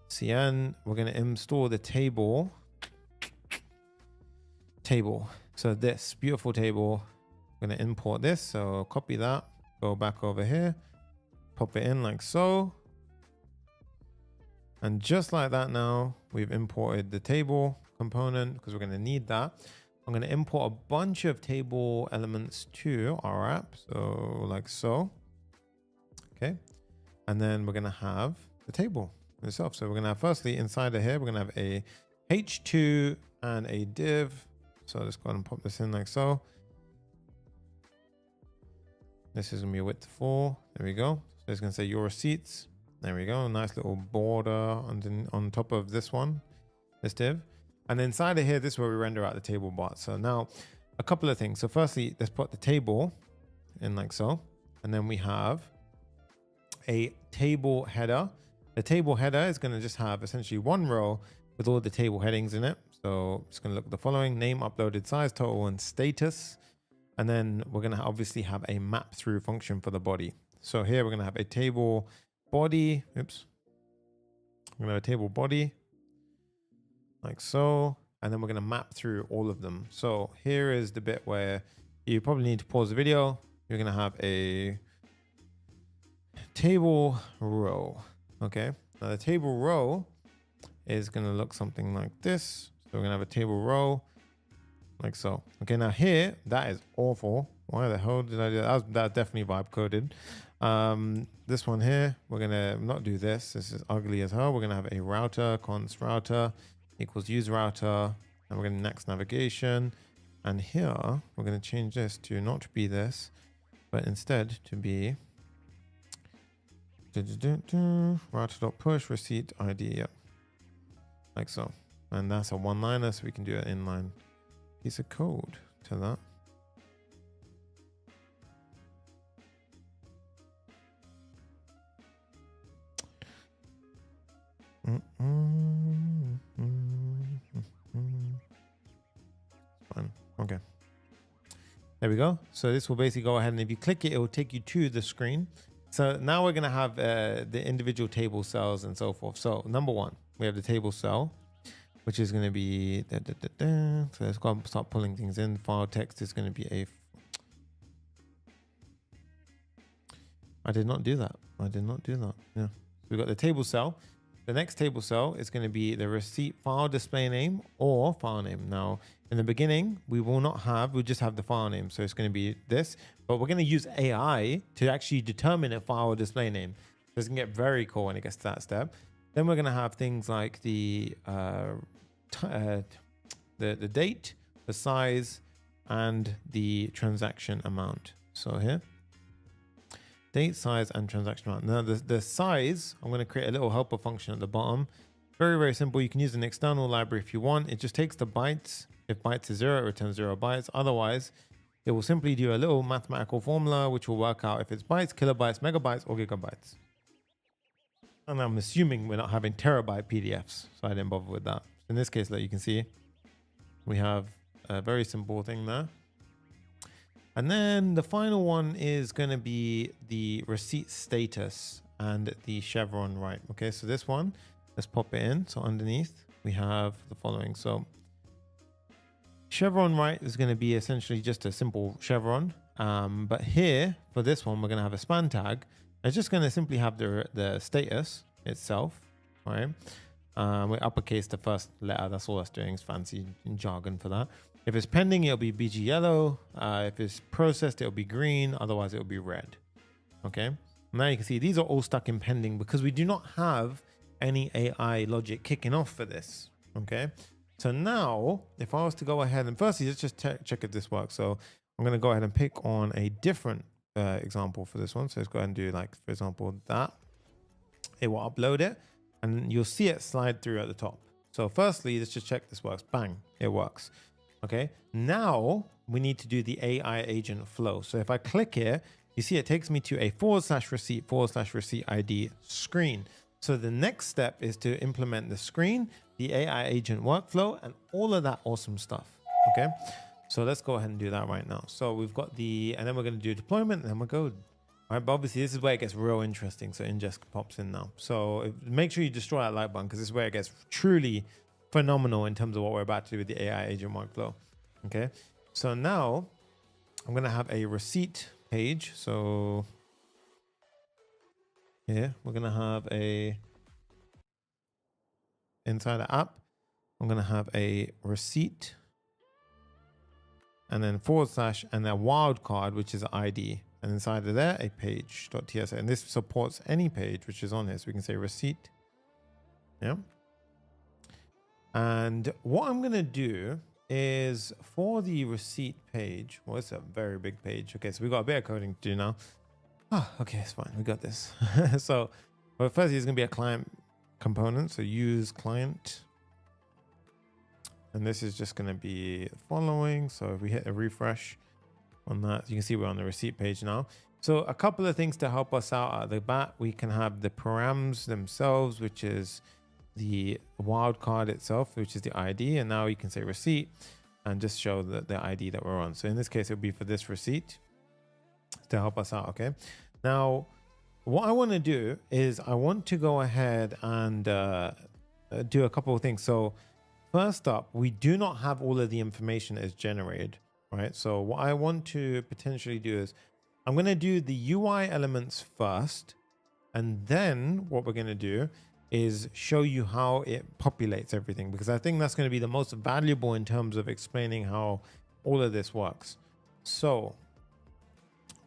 cn, we're going to install the table. So this beautiful table, I'm going to import this. So copy that, go back over here, pop it in like so. And just like that, now we've imported the table component because we're going to need that. I'm going to import a bunch of table elements to our app. So like so. Okay. And then we're going to have the table itself. So we're going to have firstly inside of here, we're going to have a h2 and a div. So let's go ahead and pop this in like so. This is going to be a width 4. There we go. So it's going to say your receipts. There we go. Nice little border on top of this one, this div. And inside of here, this is where we render out the table bot. So now a couple of things. So firstly, let's put the table in like so. And then we have a table header. The table header is going to just have essentially one row with all the table headings in it. So it's going to look at the following: name, uploaded size, total, and status. And then we're going to obviously have a map through function for the body. So here we're going to have a table body. Oops. We're going to have a table body like so. And then we're going to map through all of them. So here is the bit where you probably need to pause the video. You're going to have a table row. Okay. Now the table row is going to look something like this. So we're going to have a table row like so. Okay. Now here, that is awful. Why the hell did I do that? That's definitely vibe coded. This one here, we're going to not do this. This is ugly as hell. We're going to have a router, const router equals use router. And we're going to next navigation. And here, we're going to change this to not be this, but instead to be router.push receipt ID. Yep. Like so. And that's a one-liner, so we can do an inline piece of code to that. Fine. Okay. There we go. So this will basically go ahead, and if you click it, it will take you to the screen. So now we're going to have the individual table cells and so forth. So number one, we have the table cell, which is going to be so let's go and start pulling things in. File text is going to be a. I did not do that. Yeah. So we've got the table cell. The next table cell is going to be the receipt file display name or file name. Now, in the beginning, we will not have, we'll just have the file name. So it's going to be this, but we're going to use AI to actually determine a file display name. So it's going to get very cool when it gets to that step. Then we're going to have things like the date, the size, and the transaction amount. So here. Date, size, and transaction amount. Now the size, I'm going to create a little helper function at the bottom. Very, very simple. You can use an external library if you want. It just takes the bytes. If bytes is 0, it returns 0 bytes. Otherwise, it will simply do a little mathematical formula, which will work out if it's bytes, kilobytes, megabytes, or gigabytes. And I'm assuming we're not having terabyte PDFs, so I didn't bother with that. In this case, like you can see, we have a very simple thing there. And then the final one is going to be the receipt status and the chevron right. Okay, so this one, let's pop it in. So underneath, we have the following. So chevron right is going to be essentially just a simple chevron. But here, for this one, we're going to have a span tag. It's just going to simply have the status itself, right? We uppercase the first letter. That's all that's doing. It's fancy jargon for that. If it's pending, it'll be BG yellow. If it's processed, it'll be green. Otherwise, it'll be red. Okay. Now you can see these are all stuck in pending because we do not have any AI logic kicking off for this. Okay. So now if I was to go ahead and firstly, let's just check if this works. So I'm going to go ahead and pick on a different example for this one. So let's go ahead and do like, for example, that. It will upload it and you'll see it slide through at the top. So firstly, let's just check this works. Bang, it works. Okay. Now we need to do the AI agent flow. So if I click here, you see it takes me to a /receipt ID screen. So the next step is to implement the screen, the AI agent workflow, and all of that awesome stuff. Okay. So let's go ahead and do that right now. So we've got and then we're going to do deployment and then we'll go. All right, but obviously this is where it gets real interesting. So Inngest pops in now. So make sure you destroy that like button because this is where it gets truly phenomenal in terms of what we're about to do with the AI agent workflow. Okay. So now I'm going to have a receipt page. So here we're going to have inside the app, I'm going to have a receipt and then / and a wildcard, which is ID. And inside of there, a page.ts. And this supports any page which is on here. So we can say receipt. Yeah. And what I'm going to do is for the receipt page, well, it's a very big page. Okay, so we got a bit of coding to do now. Oh, okay, it's fine. We got this. So, well, firstly, it's going to be a client component. So use client. And this is just going to be following. So if we hit a refresh on that, you can see we're on the receipt page now. So a couple of things to help us out at the bat. We can have the params themselves, which is the wildcard itself, which is the ID. And now you can say receipt and just show the ID that we're on. So in this case, it would be for this receipt to help us out. Okay. Now, what I want to do is I want to go ahead and do a couple of things. So first up, we do not have all of the information as generated, right? So what I want to potentially do is I'm going to do the UI elements first. And then what we're going to do is show you how it populates everything, because I think that's going to be the most valuable in terms of explaining how all of this works. So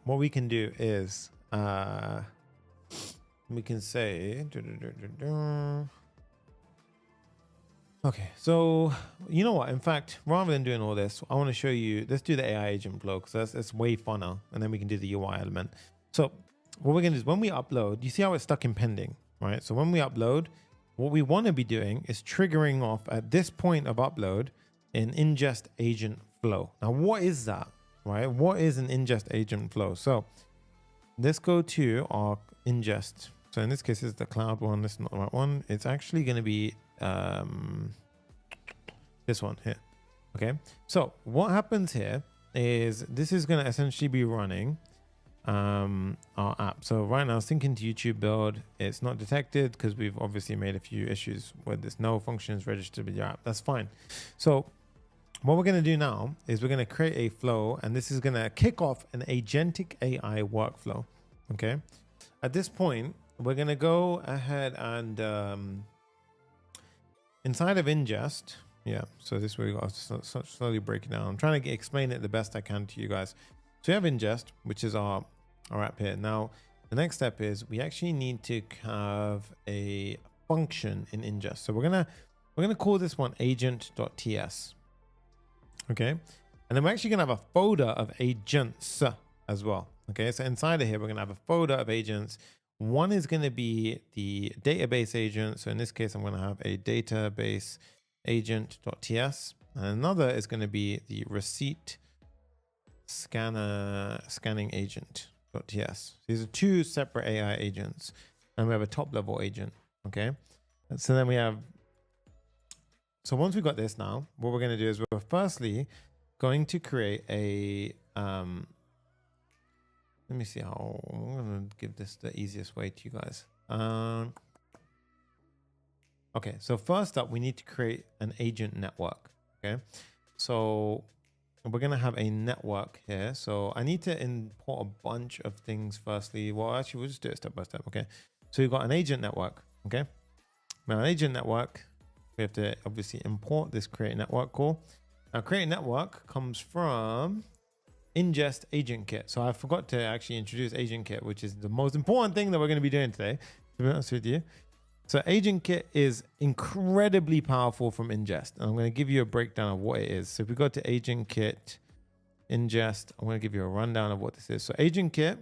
what we can do is we can say, okay, so you know what? In fact, rather than doing all this, I want to show you, let's do the AI agent flow because that's way funner. And then we can do the UI element. So what we're going to do is when we upload, you see how it's stuck in pending, right? So when we upload, what we want to be doing is triggering off at this point of upload an ingest agent flow. Now, what is that, right? What is an ingest agent flow? So let's go to our ingest. So in this case, it's the cloud one. This is not the right one. It's actually going to be this one here. Okay. So what happens here is this is going to essentially be running our app. So right now, syncing to YouTube build, it's not detected because we've obviously made a few issues where there's no functions registered with your app. That's fine. So what we're going to do now is we're going to create a flow, and this is going to kick off an agentic AI workflow. Okay. At this point, we're going to go ahead and inside of ingest. Yeah. So this way we got to slowly break it down. I'm trying to explain it the best I can to you guys. So we have ingest, which is our app here. Now, the next step is we actually need to have a function in ingest. So we're gonna call this one agent.ts. Okay. And then we're actually gonna have a folder of agents as well. Okay. So inside of here, we're gonna have a folder of agents. One is gonna be the database agent. So in this case, I'm gonna have a database agent.ts. And another is gonna be the receipt scanning agent.ts. These are two separate AI agents, and we have a top level agent. Okay. And so then we have, so once we've got this now, what we're going to do is we're firstly going to create a, let me see how I'm going to give this the easiest way to you guys. Okay. So first up, we need to create an agent network. Okay. So we're going to have a network here. So I need to import a bunch of things firstly. Well, actually, we'll just do it step by step. Okay. So we've got an agent network. Okay. Now, an agent network, we have to obviously import this create network call. Now, create network comes from ingest agent kit. So I forgot to actually introduce agent kit, which is the most important thing that we're going to be doing today, to be honest with you. So agent kit is incredibly powerful from ingest. And I'm going to give you a breakdown of what it is. So if we go to agent kit ingest, I'm going to give you a rundown of what this is. So agent kit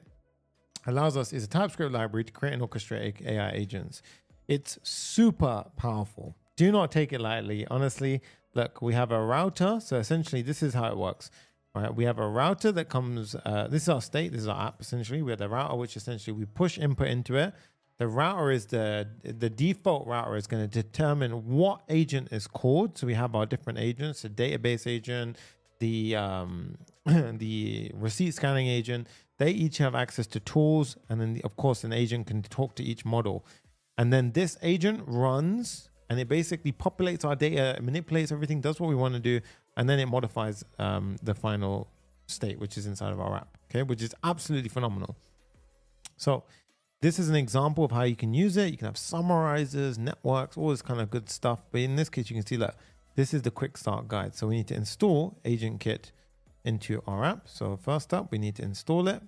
allows us, is a TypeScript library to create and orchestrate AI agents. It's super powerful. Do not take it lightly. Honestly, look, we have a router. So essentially this is how it works. Right, we have a router that comes, this is our state, this is our app essentially. We have the router, which essentially we push input into it. The router is the default router is going to determine what agent is called. So we have our different agents, the database agent, the the receipt scanning agent. They each have access to tools. And then of course an agent can talk to each model. And then this agent runs and it basically populates our data, manipulates everything, does what we want to do. And then it modifies the final state, which is inside of our app, okay, which is absolutely phenomenal. So this is an example of how you can use it. You can have summarizers, networks, all this kind of good stuff. But in this case, you can see that this is the quick start guide. So we need to install Agent Kit into our app. So first up, we need to install it.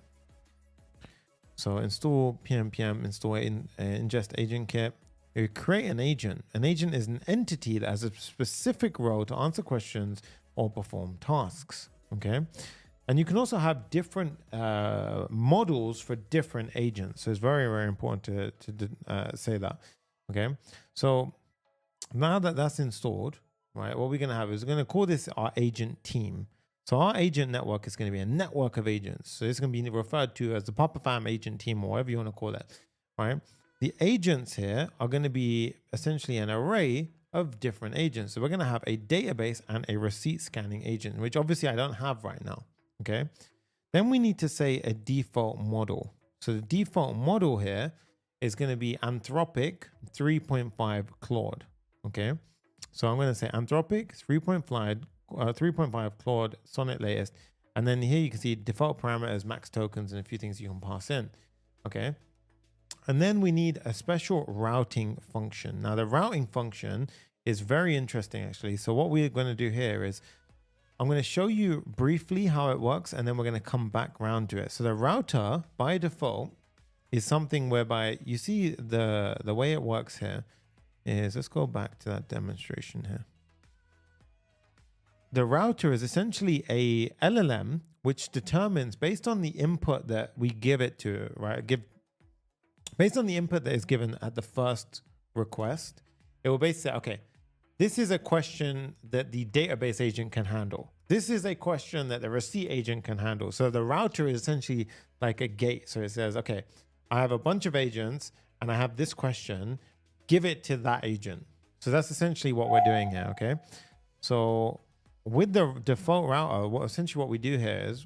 So install pm install ingest Agent Kit. We create an agent. An agent is an entity that has a specific role to answer questions or perform tasks, okay? And you can also have different models for different agents. So it's very, very important to say that, okay? So now that that's installed, right, what we're gonna have is we're gonna call this our agent team. So our agent network is gonna be a network of agents. So it's gonna be referred to as the Papa Fam agent team or whatever you wanna call it, right? The agents here are gonna be essentially an array of different agents. So we're going to have a database and a receipt scanning agent, which obviously I don't have right now. Okay. Then we need to say a default model. So the default model here is going to be Anthropic 3.5 Claude. Okay. So I'm going to say Anthropic 3.5 Claude Sonnet latest. And then here you can see default parameters, max tokens, and a few things you can pass in. Okay. And then we need a special routing function. Now the routing function is very interesting actually. So what we're going to do here is I'm going to show you briefly how it works and then we're going to come back around to it. So the router by default is something whereby you see the way it works here is, let's go back to that demonstration here. The router is essentially a LLM which determines based on the input that we give it to, right? Based on the input that is given at the first request, it will basically say, okay, this is a question that the database agent can handle. This is a question that the receipt agent can handle. So the router is essentially like a gate. So it says, okay, I have a bunch of agents and I have this question, give it to that agent. So that's essentially what we're doing here, okay? So with the default router, essentially what we do here is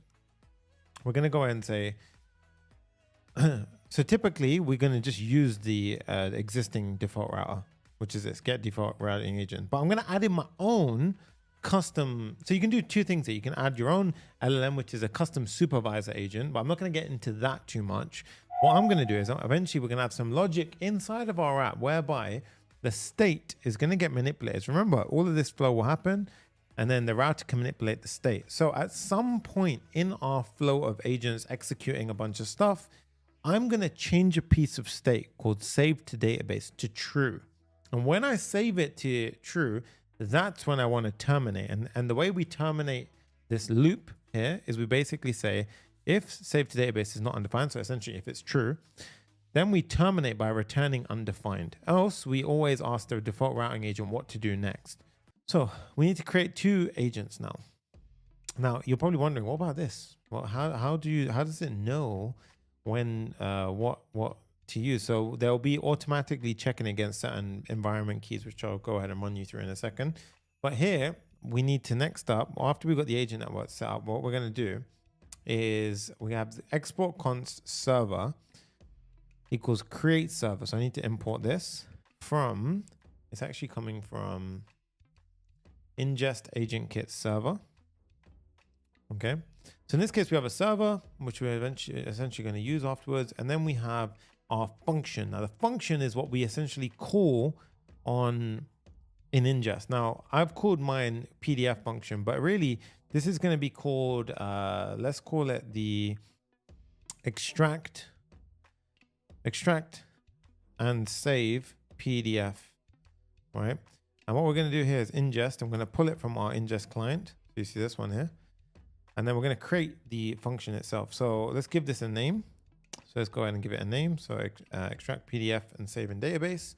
we're going to go ahead and say, so typically we're going to just use the existing default router, which is this get default routing agent. But I'm going to add in my own custom. So you can do two things here. You can add your own LLM, which is a custom supervisor agent, but I'm not going to get into that too much. What I'm going to do is eventually we're going to have some logic inside of our app whereby the state is going to get manipulated. Remember, all of this flow will happen and then the router can manipulate the state. So at some point in our flow of agents executing a bunch of stuff, I'm going to change a piece of state called save to database to true. And when I save it to true, that's when I want to terminate. And the way we terminate this loop here is we basically say, if save to database is not undefined, so essentially if it's true, then we terminate by returning undefined. Else, we always ask the default routing agent what to do next. So we need to create two agents now. Now, you're probably wondering, what about this? Well, how does it know when what to use? So they'll be automatically checking against certain environment keys, which I'll go ahead and run you through in a second. But here we need to next up, after we've got the agent network set up, what we're going to do is we have the export const server equals create server. So I need to import this from, it's actually coming from ingest agent kit server. Okay. So in this case, we have a server, which we're essentially going to use afterwards. And then we have our function. Now the function is what we essentially call on in ingest. Now I've called mine PDF function, but really this is going to be called, let's call it the extract and save PDF, right? And what we're going to do here is ingest. I'm going to pull it from our ingest client. So you see this one here. And then we're going to create the function itself. So let's give this a name. So let's go ahead and give it a name. So extract PDF and save in database.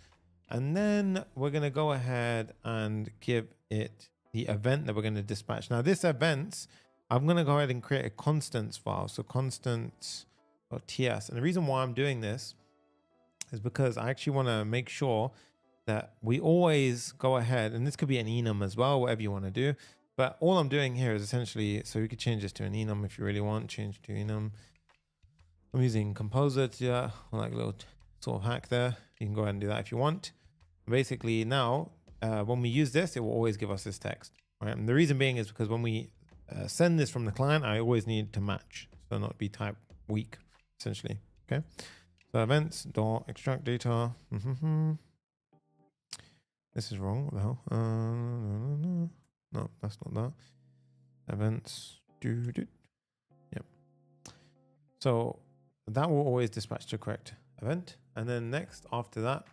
And then we're going to go ahead and give it the event that we're going to dispatch. Now this events, I'm going to go ahead and create a constants file. So constants.ts. And the reason why I'm doing this is because I actually want to make sure that we always go ahead, and this could be an enum as well, whatever you want to do. But all I'm doing here is essentially, so we could change this to an enum if you really want, change to enum. I'm using Composer to do that, like a little sort of hack there. You can go ahead and do that if you want. Basically now, when we use this, it will always give us this text, right? And the reason being is because when we send this from the client, I always need to match, so not be type weak, essentially, okay? So events.extract data. This is wrong, what the hell? No, that's not that. Events, yep. So that will always dispatch the correct event. And then next, after that,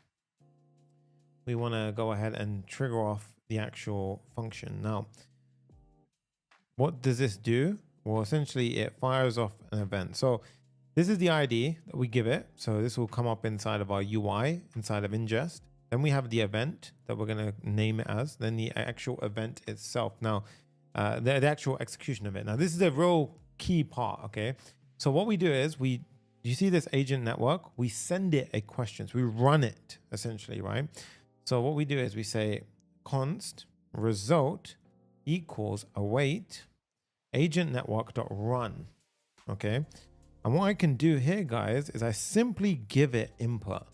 we want to go ahead and trigger off the actual function. Now, what does this do? Well, essentially it fires off an event. So this is the ID that we give it. So this will come up inside of our UI, inside of ingest. Then we have the event that we're going to name it as, then the actual event itself. Now, the actual execution of it. Now, this is a real key part, okay? So what we do is you see this agent network, we send it a question. So we run it essentially, right? So what we do is we say const result equals await agent network.run, okay? And what I can do here, guys, is I simply give it input.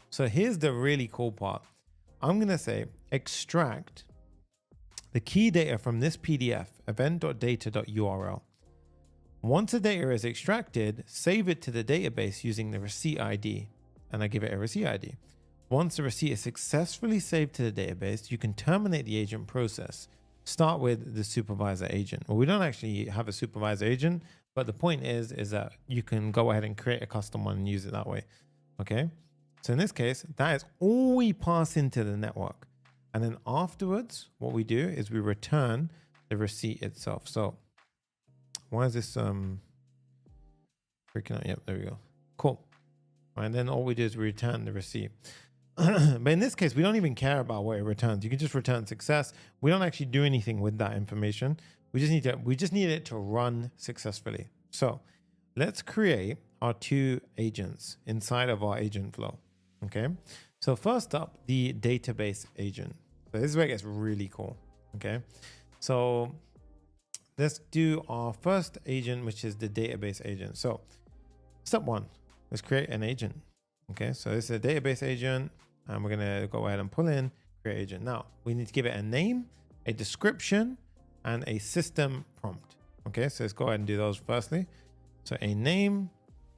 So here's the really cool part. I'm going to say extract the key data from this PDF event.data.url. Once the data is extracted, save it to the database using the receipt ID, and I give it a receipt ID. Once the receipt is successfully saved to the database, you can terminate the agent process. Start with the supervisor agent. Well, we don't actually have a supervisor agent, but the point is that you can go ahead and create a custom one and use it that way. Okay. So in this case, that is all we pass into the network. And then afterwards, what we do is we return the receipt itself. So why is this freaking out? Yep, there we go. Cool. And then all we do is we return the receipt. But in this case, we don't even care about what it returns. You can just return success. We don't actually do anything with that information. We just need it to run successfully. So let's create our two agents inside of our agent flow. Okay. So first up, the database agent. So this is where it gets really cool. Okay. So let's do our first agent, which is the database agent. So step one, let's create an agent. Okay. So this is a database agent, and we're going to go ahead and pull in create agent. Now we need to give it a name, a description, and a system prompt. Okay. So let's go ahead and do those firstly. So a name,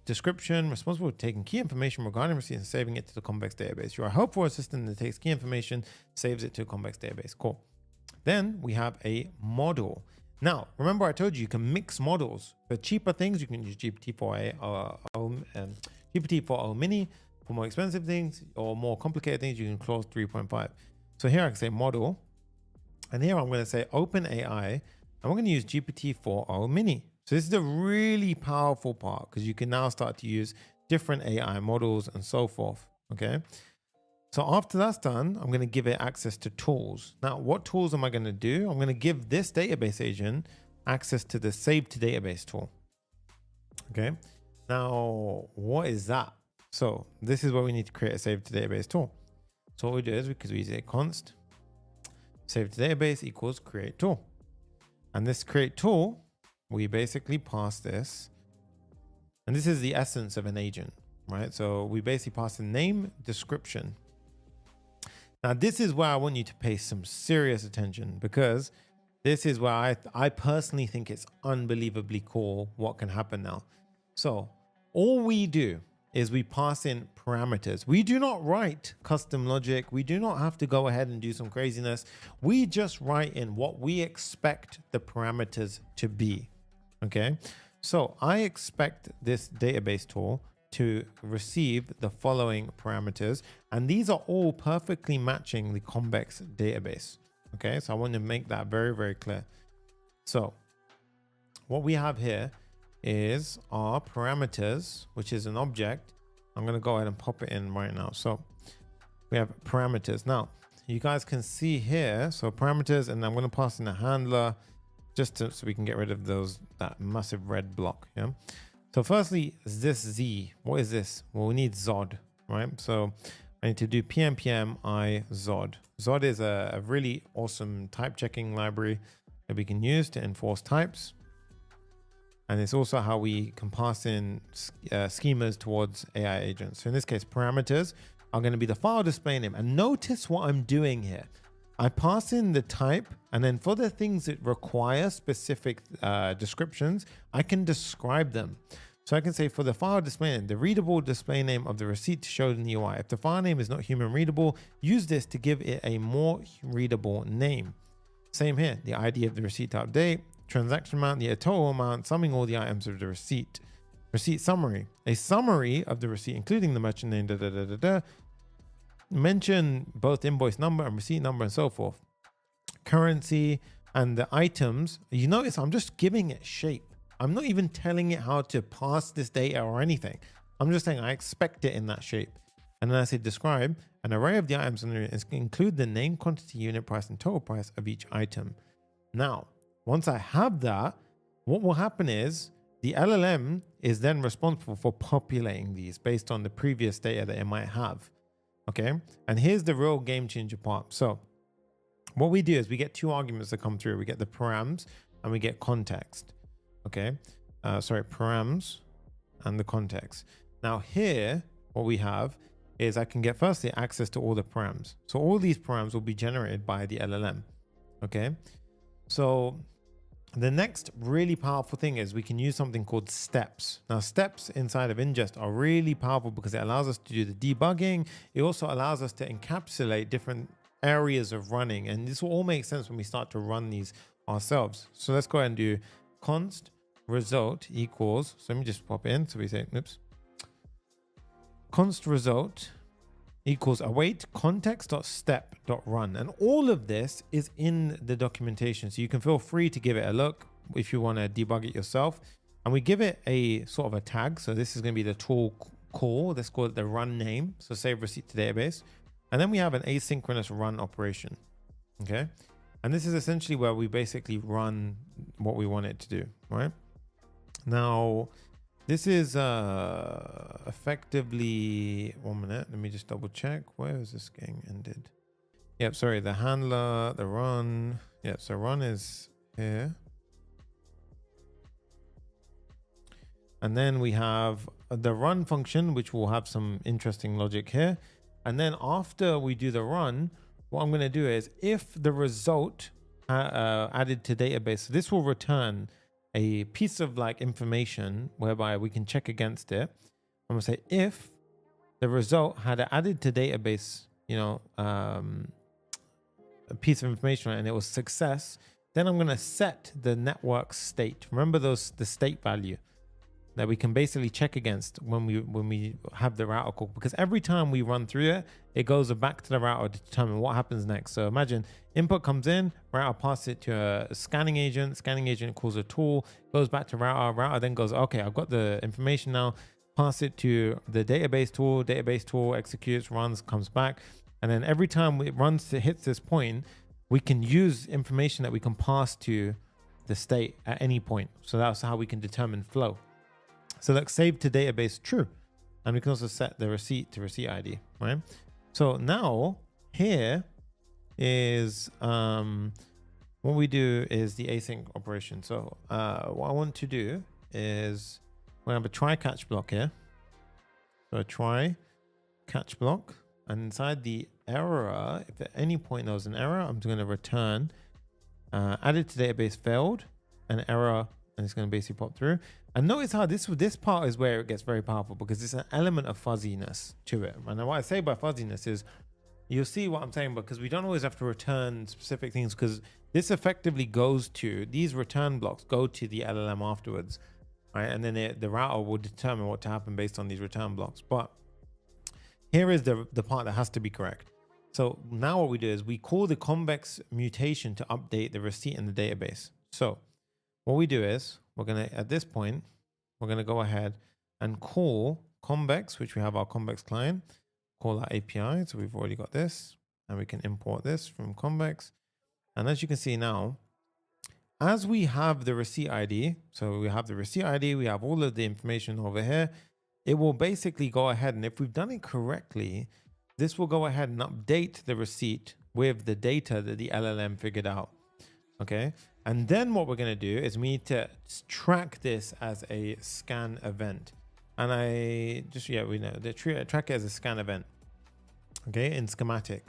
description, responsible for taking key information regarding receipt and saving it to the Convex database. You are a helpful assistant that takes key information, saves it to a Convex database. Cool. Then we have a model. Now, remember I told you can mix models. For cheaper things, you can use GPT-4a or GPT-4o mini. For more expensive things or more complicated things, you can Clause 3.5. So here I can say model. And here I'm going to say OpenAI. And we're going to use GPT-4o mini. So this is a really powerful part because you can now start to use different AI models and so forth. Okay. So after that's done, I'm going to give it access to tools. Now, what tools am I going to do? I'm going to give this database agent access to the save to database tool. Okay. Now, what is that? So this is where we need to create a save to database tool. So what we do is because we say const save to database equals create tool. And this create tool, we basically pass this, and this is the essence of an agent, right? So we basically pass the name, description. Now this is where I want you to pay some serious attention, because this is where I personally think it's unbelievably cool what can happen now. So all we do is we pass in parameters. We do not write custom logic. We do not have to go ahead and do some craziness. We just write in what we expect the parameters to be. Okay, so I expect this database tool to receive the following parameters, and these are all perfectly matching the Convex database. Okay, so I want to make that very, very clear. So what we have here is our parameters, which is an object. I'm going to go ahead and pop it in right now. So we have parameters. Now you guys can see here, so parameters, and I'm going to pass in a handler just so we can get rid of that massive red block. Yeah. So firstly, is this Z? What is this? Well, we need Zod, right? So I need to do pm I Zod. Zod is a really awesome type checking library that we can use to enforce types. And it's also how we can pass in schemas towards AI agents. So in this case, parameters are going to be the file display name. And notice what I'm doing here. I pass in the type, and then for the things that require specific descriptions, I can describe them. So I can say for the file display name, the readable display name of the receipt showed in the UI. If the file name is not human readable, use this to give it a more readable name. Same here, the ID of the receipt to update, transaction amount, the total amount, summing all the items of the receipt. Receipt summary, a summary of the receipt, including the merchant name, mention both invoice number and receipt number and so forth. Currency and the items, you notice I'm just giving it shape. I'm not even telling it how to pass this data or anything. I'm just saying I expect it in that shape. And then I say describe an array of the items and include the name, quantity, unit price, and total price of each item. Now, once I have that, what will happen is the LLM is then responsible for populating these based on the previous data that it might have. Okay. And here's the real game changer part. So what we do is we get two arguments that come through. We get the params and we get context. Okay. Params and the context. Now here, what we have is I can get firstly access to all the params. So all these params will be generated by the LLM. Okay. So the next really powerful thing is we can use something called steps. Now steps inside of Inngest are really powerful because it allows us to do the debugging. It also allows us to encapsulate different areas of running. And this will all make sense when we start to run these ourselves. So let's go ahead and do const result equals, so let me just pop in. So we say, oops, const result equals await context.step.run. And all of this is in the documentation. So you can feel free to give it a look if you want to debug it yourself. And we give it a sort of a tag. So this is going to be the tool call. Let's call it the run name. So save receipt to database. And then we have an asynchronous run operation. Okay. And this is essentially where we basically run what we want it to do, right? Now, this is effectively, 1 minute, let me just double check. Where is this getting ended? Yep, sorry, the handler, the run. Yeah, so run is here. And then we have the run function, which will have some interesting logic here. And then after we do the run, what I'm going to do is if the result added to database, so this will return a piece of like information whereby we can check against it. I'm going to say if the result had added to database, you know, a piece of information and it was success, then I'm going to set the network state. Remember the state value that we can basically check against when we have the router call, because every time we run through it, it goes back to the router to determine what happens next. So imagine input comes in, router passes it to a scanning agent calls a tool, goes back to router then goes, okay, I've got the information now, pass it to the database tool executes, runs, comes back. And then every time it hits this point, we can use information that we can pass to the state at any point. So that's how we can determine flow. So let's save to database true. And we can also set the receipt to receipt ID, right? So now here is what we do is the async operation. So what I want to do is we have a try catch block here. So a try catch block, and inside the error, if at any point there was an error, I'm going to return added to database failed, an error and it's going to basically pop through. And notice how this part is where it gets very powerful, because it's an element of fuzziness to it. And what I say by fuzziness is, you'll see what I'm saying, because we don't always have to return specific things, because this effectively goes to, these return blocks go to the LLM afterwards, right? And then the router will determine what to happen based on these return blocks. But here is the part that has to be correct. So now what we do is we call the convex mutation to update the receipt in the database. So what we do is we're going to, at this point, we're going to go ahead and call convex, which we have our convex client, call our API. So we've already got this, and we can import this from convex. And as you can see now, as we have the receipt ID, so we have the receipt ID, we have all of the information over here, it will basically go ahead, and if we've done it correctly, this will go ahead and update the receipt with the data that the LLM figured out. Okay. And then what we're going to do is we need to track this as a scan event. And we know the track it as a scan event. Okay. In schematic.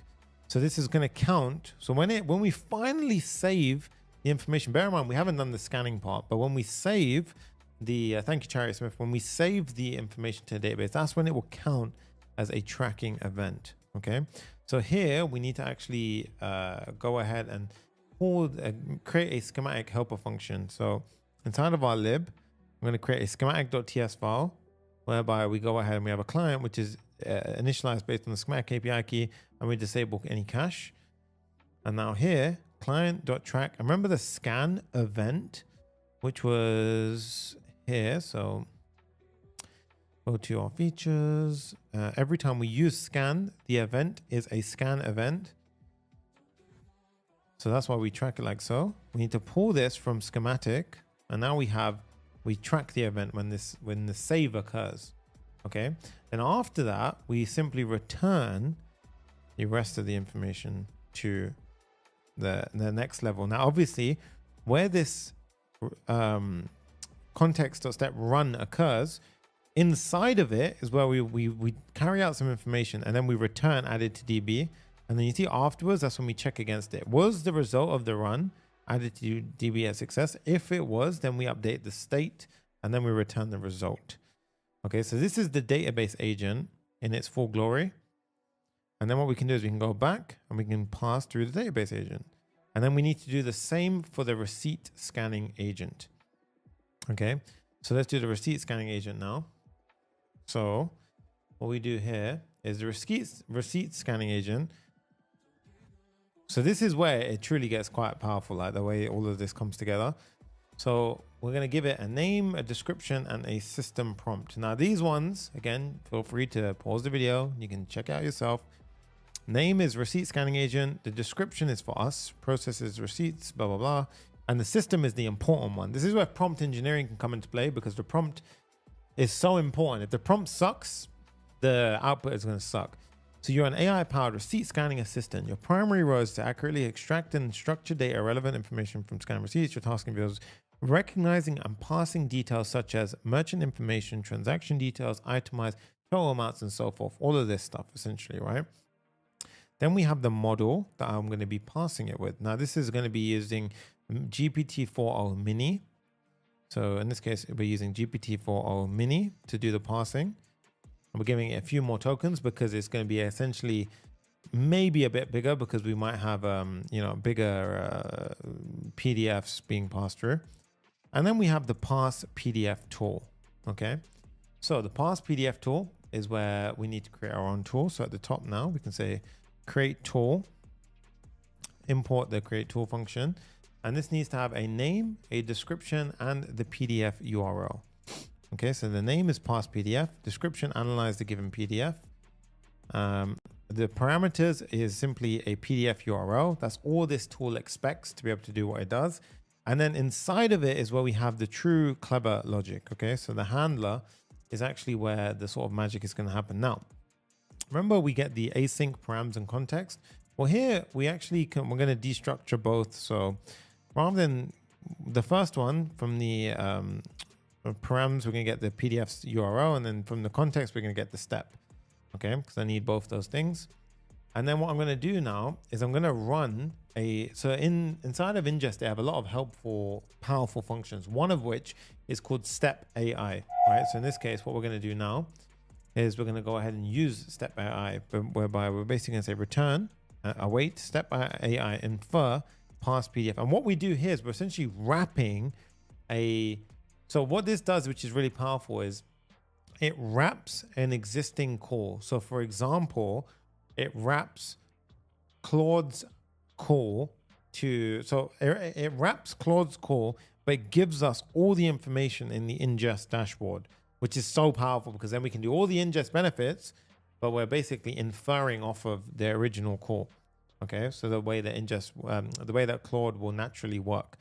So this is going to count. So when we finally save the information, bear in mind, we haven't done the scanning part, but when we save the, thank you, Chariot Smith, when we save the information to the database, that's when it will count as a tracking event. Okay. So here we need to actually go ahead and create a schematic helper function. So inside of our lib, I'm going to create a schematic.ts file, whereby we go ahead and we have a client, which is initialized based on the schematic API key, and we disable any cache. And now here, client.track, remember the scan event, which was here. So go to our features. Every time we use scan, the event is a scan event. So that's why we track it like so. We need to pull this from schematic, and now we track the event when the save occurs. Okay. Then after that, we simply return the rest of the information to the next level. Now, obviously, where this context.step run occurs, inside of it is where we carry out some information, and then we return added to DB. And then you see afterwards, that's when we check against it. Was the result of the run added to DB as success? If it was, then we update the state, and then we return the result. Okay, so this is the database agent in its full glory. And then what we can do is we can go back and we can pass through the database agent. And then we need to do the same for the receipt scanning agent. Okay, so let's do the receipt scanning agent now. So what we do here is the receipt scanning agent. So this is where it truly gets quite powerful, like the way all of this comes together. So we're going to give it a name, a description, and a system prompt. Now these ones, again, feel free to pause the video. You can check out yourself. Name is receipt scanning agent. The description is for us. Processes receipts, blah, blah, blah. And the system is the important one. This is where prompt engineering can come into play, because the prompt is so important. If the prompt sucks, the output is going to suck. So you're an AI-powered receipt scanning assistant. Your primary role is to accurately extract and structure data, relevant information from scanned receipts. Your task involves recognizing and parsing details such as merchant information, transaction details, itemized total amounts, and so forth. All of this stuff, essentially, right? Then we have the model that I'm going to be passing it with. Now, this is going to be using GPT-4o Mini. So in this case, we're using GPT-4o Mini to do the parsing. We're giving it a few more tokens because it's going to be essentially maybe a bit bigger, because we might have, bigger PDFs being passed through. And then we have the parse PDF tool. Okay. So the parse PDF tool is where we need to create our own tool. So at the top now, we can say create tool, import the create tool function. And this needs to have a name, a description, and the PDF URL. Okay, so the name is parse PDF, description, analyze the given PDF. The parameters is simply a PDF URL. That's all this tool expects to be able to do what it does. And then inside of it is where we have the true clever logic. Okay, so the handler is actually where the sort of magic is going to happen. Now, remember we get the async params and context. Well, here we actually we're going to destructure both. So rather than the first one from the params, we're going to get the PDF's URL, and then from the context, we're going to get the step. Okay, because I need both those things. And then what I'm going to do now is I'm going to run inside of Inngest, they have a lot of helpful, powerful functions, one of which is called step AI, right? So in this case, what we're going to do now is we're going to go ahead and use step AI, whereby we're basically going to say return, await, step AI, infer, parse PDF. And what we do here is we're essentially wrapping so what this does, which is really powerful, is it wraps an existing call. So for example, it wraps Claude's call it wraps Claude's call, but it gives us all the information in the ingest dashboard, which is so powerful because then we can do all the ingest benefits, but we're basically inferring off of the original call. Okay, so the way that the way that Claude will naturally work.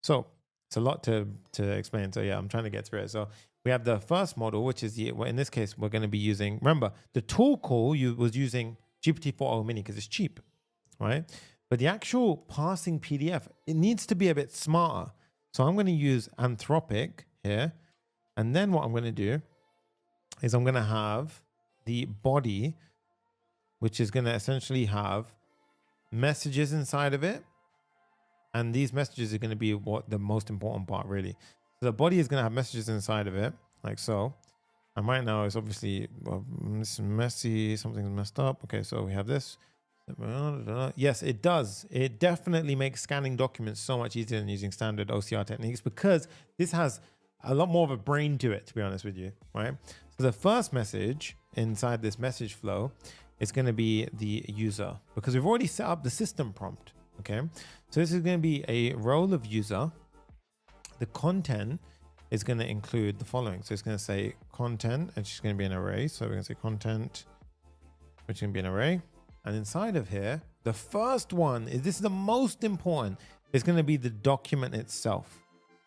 So it's a lot to explain. So yeah, I'm trying to get through it. So we have the first model, which is in this case, we're going to be using, remember, the tool call was using GPT-4o Mini because it's cheap, right? But the actual parsing PDF, it needs to be a bit smarter. So I'm going to use Anthropic here. And then what I'm going to do is I'm going to have the body, which is going to essentially have messages inside of it. And these messages are going to be what the most important part, really. So the body is going to have messages inside of it, like so. And right now it's obviously, well, it's messy, something's messed up. Okay, so we have this. Yes, it does. It definitely makes scanning documents so much easier than using standard OCR techniques because this has a lot more of a brain to it, to be honest with you, right? So the first message inside this message flow is going to be the user because we've already set up the system prompt, okay? So this is going to be a role of user. The content is going to include the following. So it's going to say content, and it's going to be an array. So we're going to say content, which is going to be an array. And inside of here, the first one this is the most important. It's going to be the document itself.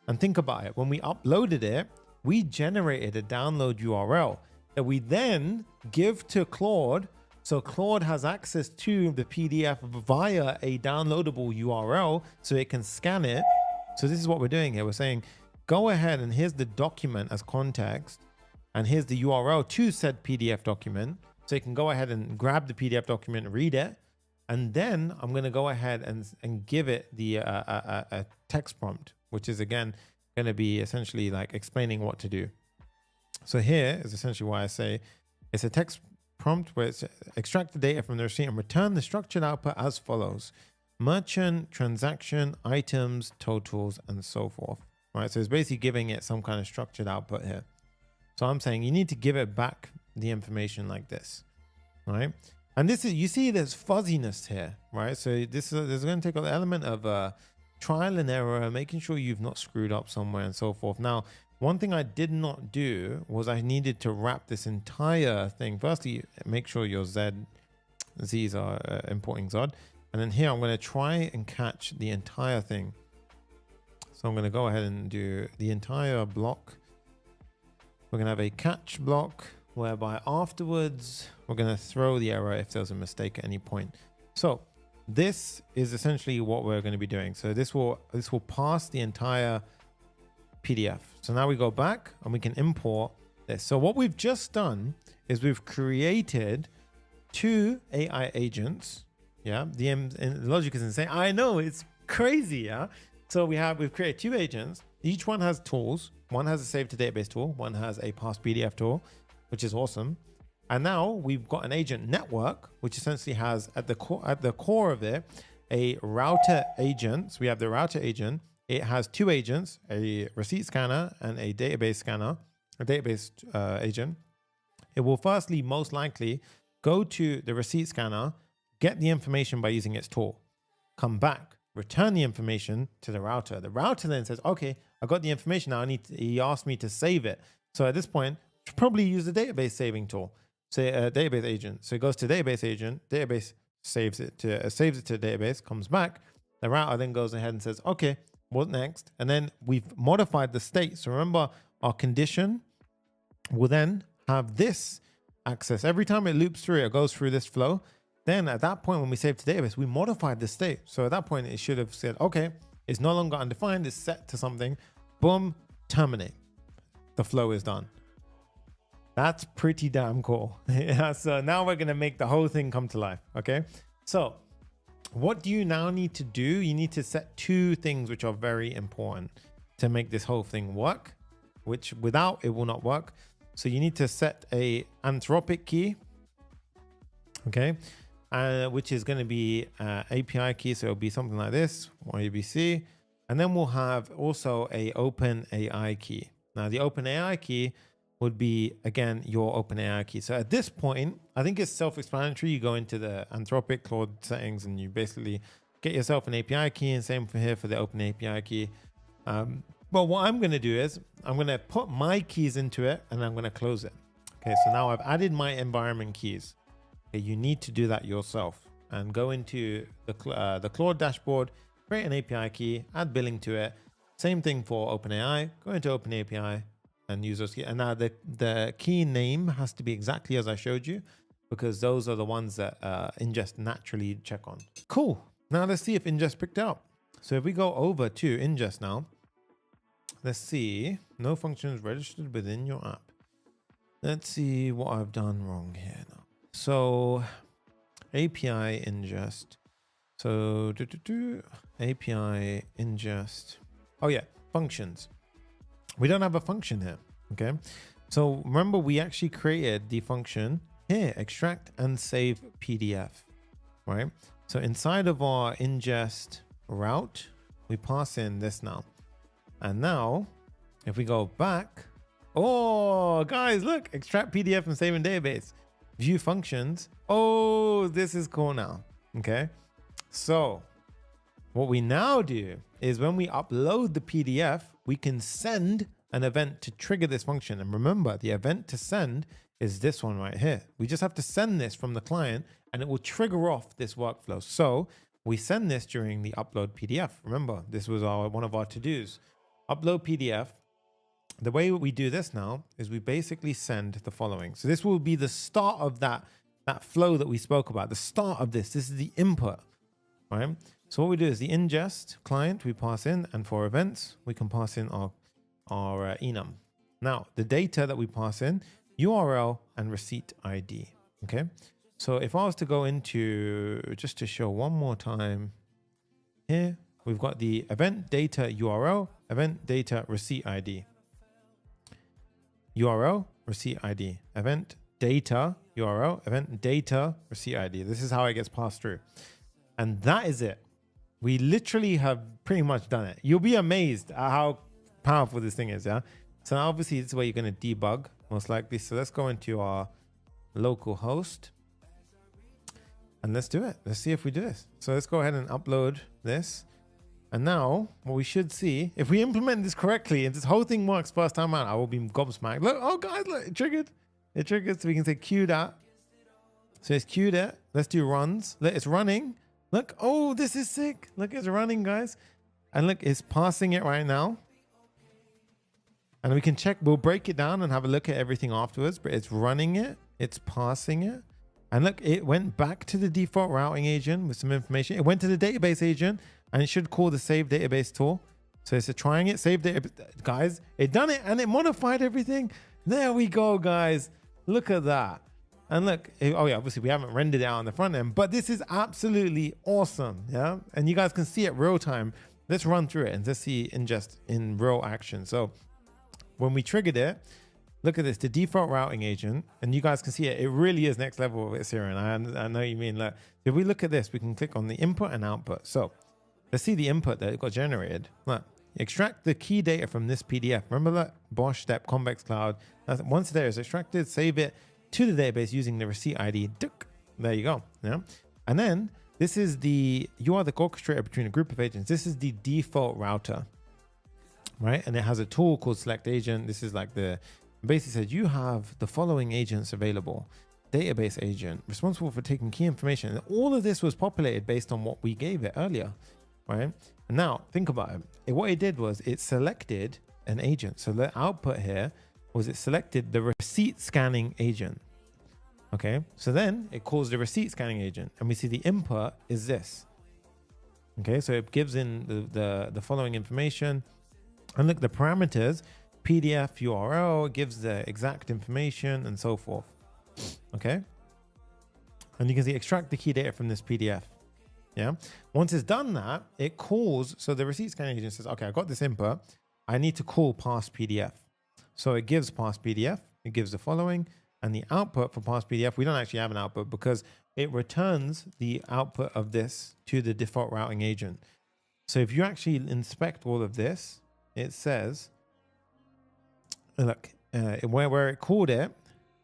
And think about it. When we uploaded it, we generated a download URL that we then give to Claude. So Claude has access to the PDF via a downloadable URL so it can scan it. So this is what we're doing here. We're saying, go ahead and here's the document as context. And here's the URL to said PDF document. So you can go ahead and grab the PDF document, read it. And then I'm going to go ahead and give it the a text prompt, which is again going to be essentially like explaining what to do. So here is essentially why I say it's a text prompt where it's extract the data from the receipt and return the structured output as follows: merchant, transaction, items, totals, and so forth. Right. So it's basically giving it some kind of structured output here. So I'm saying you need to give it back the information like this, right? And this is, you see there's fuzziness here, right? So this is, there's going to take an element of trial and error, making sure you've not screwed up somewhere and so forth. Now, one thing I did not do was I needed to wrap this entire thing. Firstly, make sure your Z's are importing Zod. And then here, I'm going to try and catch the entire thing. So I'm going to go ahead and do the entire block. We're going to have a catch block whereby afterwards we're going to throw the error if there's a mistake at any point. So this is essentially what we're going to be doing. So this will pass the entire PDF. So now we go back and we can import this. So what we've just done is we've created two AI agents. Yeah, the logic is insane. I know, it's crazy. Yeah. So we've created two agents. Each one has tools. One has a save to database tool. One has a parse PDF tool, which is awesome. And now we've got an agent network, which essentially has at the core of it a router agent. So we have the router agent. It has two agents, a receipt scanner and a database scanner, a database agent. It will firstly most likely go to the receipt scanner, get the information by using its tool, come back, return the information to the router. The router then says, okay, I got the information now. He asked me to save it. So at this point, should probably use the database saving tool, say a database agent. So it goes to database agent, database saves it to the database, comes back. The router then goes ahead and says, okay, what next? And then we've modified the state. So remember, our condition will then have this access. Every time it loops through, it goes through this flow. Then at that point, when we save to database, we modified the state. So at that point, it should have said, okay, it's no longer undefined, it's set to something. Boom, terminate. The flow is done. That's pretty damn cool. Yeah, so now we're going to make the whole thing come to life. Okay. So what do you now need to do? You need to set two things which are very important to make this whole thing work, which without it will not work. So you need to set a anthropic key. Okay. Which is going to be API key. So it'll be something like this, YABC. And then we'll have also a open AI key. Now the open AI key would be, again, your OpenAI key. So at this point, I think it's self-explanatory. You go into the Anthropic Claude settings and you basically get yourself an API key, and same for here for the Open API key. But what I'm going to do is I'm going to put my keys into it and I'm going to close it. Okay, so now I've added my environment keys. Okay, you need to do that yourself and go into the Claude dashboard, create an API key, add billing to it. Same thing for OpenAI. Go into OpenAPI and use those keys. And now the key name has to be exactly as I showed you, because those are the ones that Inngest naturally check on. Cool. Now let's see if Inngest picked up. So if we go over to Inngest now, let's see, no functions registered within your app. Let's see what I've done wrong here now. So API ingest. So API ingest. Oh yeah, functions. We don't have a function here. Okay. So remember, we actually created the function here, extract and save PDF, right? So inside of our ingest route, we pass in this now. And now if we go back, oh guys, look, extract PDF and save in database, view functions. Oh, this is cool now. Okay. So what we now do is when we upload the PDF, we can send an event to trigger this function. And remember, the event to send is this one right here. We just have to send this from the client and it will trigger off this workflow. So we send this during the upload PDF. Remember, this was one of our to-dos. Upload PDF. The way we do this now is we basically send the following. So this will be the start of that flow that we spoke about. The start of this is the input, right? So what we do is the ingest client we pass in, and for events, we can pass in our enum. Now, the data that we pass in, URL and receipt ID, okay? So if I was to go into, just to show one more time, here, we've got the event data URL, event data receipt ID. URL, receipt ID, event data URL, event data receipt ID. This is how it gets passed through. And that is it. We literally have pretty much done it. You'll be amazed at how powerful this thing is, yeah? So now obviously this is where you're going to debug, most likely. So let's go into our local host and let's do it. Let's see if we do this. So let's go ahead and upload this. And now what we should see, if we implement this correctly and this whole thing works first time out, I will be gobsmacked. Look, oh guys, look, it triggered. It triggered, so we can say queue that. So it's queued it. Let's do runs. Look, it's running. Look, oh, this is sick. Look, it's running, guys. And look, it's passing it right now. And we can check, we'll break it down and have a look at everything afterwards, but it's running it, it's passing it. And look, it went back to the default routing agent with some information. It went to the database agent and it should call the save database tool. So it's trying it, save database, guys, it done it and it modified everything. There we go, guys. Look at that. And look, oh yeah, obviously we haven't rendered it out on the front end, but this is absolutely awesome. Yeah. And you guys can see it real time. Let's run through it and let's see Inngest in real action. So when we triggered it, look at this, the default routing agent, and you guys can see it. It really is next level with Syrian. I know you mean. Look, if we look at this, we can click on the input and output. So let's see the input that got generated. Look, extract the key data from this PDF. Remember that Bosch step, Convex Cloud. Once the data is extracted, save it to the database using the receipt ID. There you go. Yeah. And then this is you are the orchestrator between a group of agents. This is the default router, right? And it has a tool called select agent. This is like basically says you have the following agents available. Database agent responsible for taking key information. And all of this was populated based on what we gave it earlier, right? And now think about it. What it did was it selected an agent. So the output here was it selected the receipt scanning agent. Okay, so then it calls the receipt scanning agent and we see the input is this. Okay, so it gives in the following information. And look, the parameters, PDF URL, it gives the exact information and so forth. Okay. And you can see extract the key data from this PDF. Yeah. Once it's done that, it calls. So the receipt scanning agent says, okay, I got this input. I need to call parse PDF. So it gives parse PDF. It gives the following, and the output for parse PDF. We don't actually have an output because it returns the output of this to the default routing agent. So if you actually inspect all of this, it says, look, where it called it.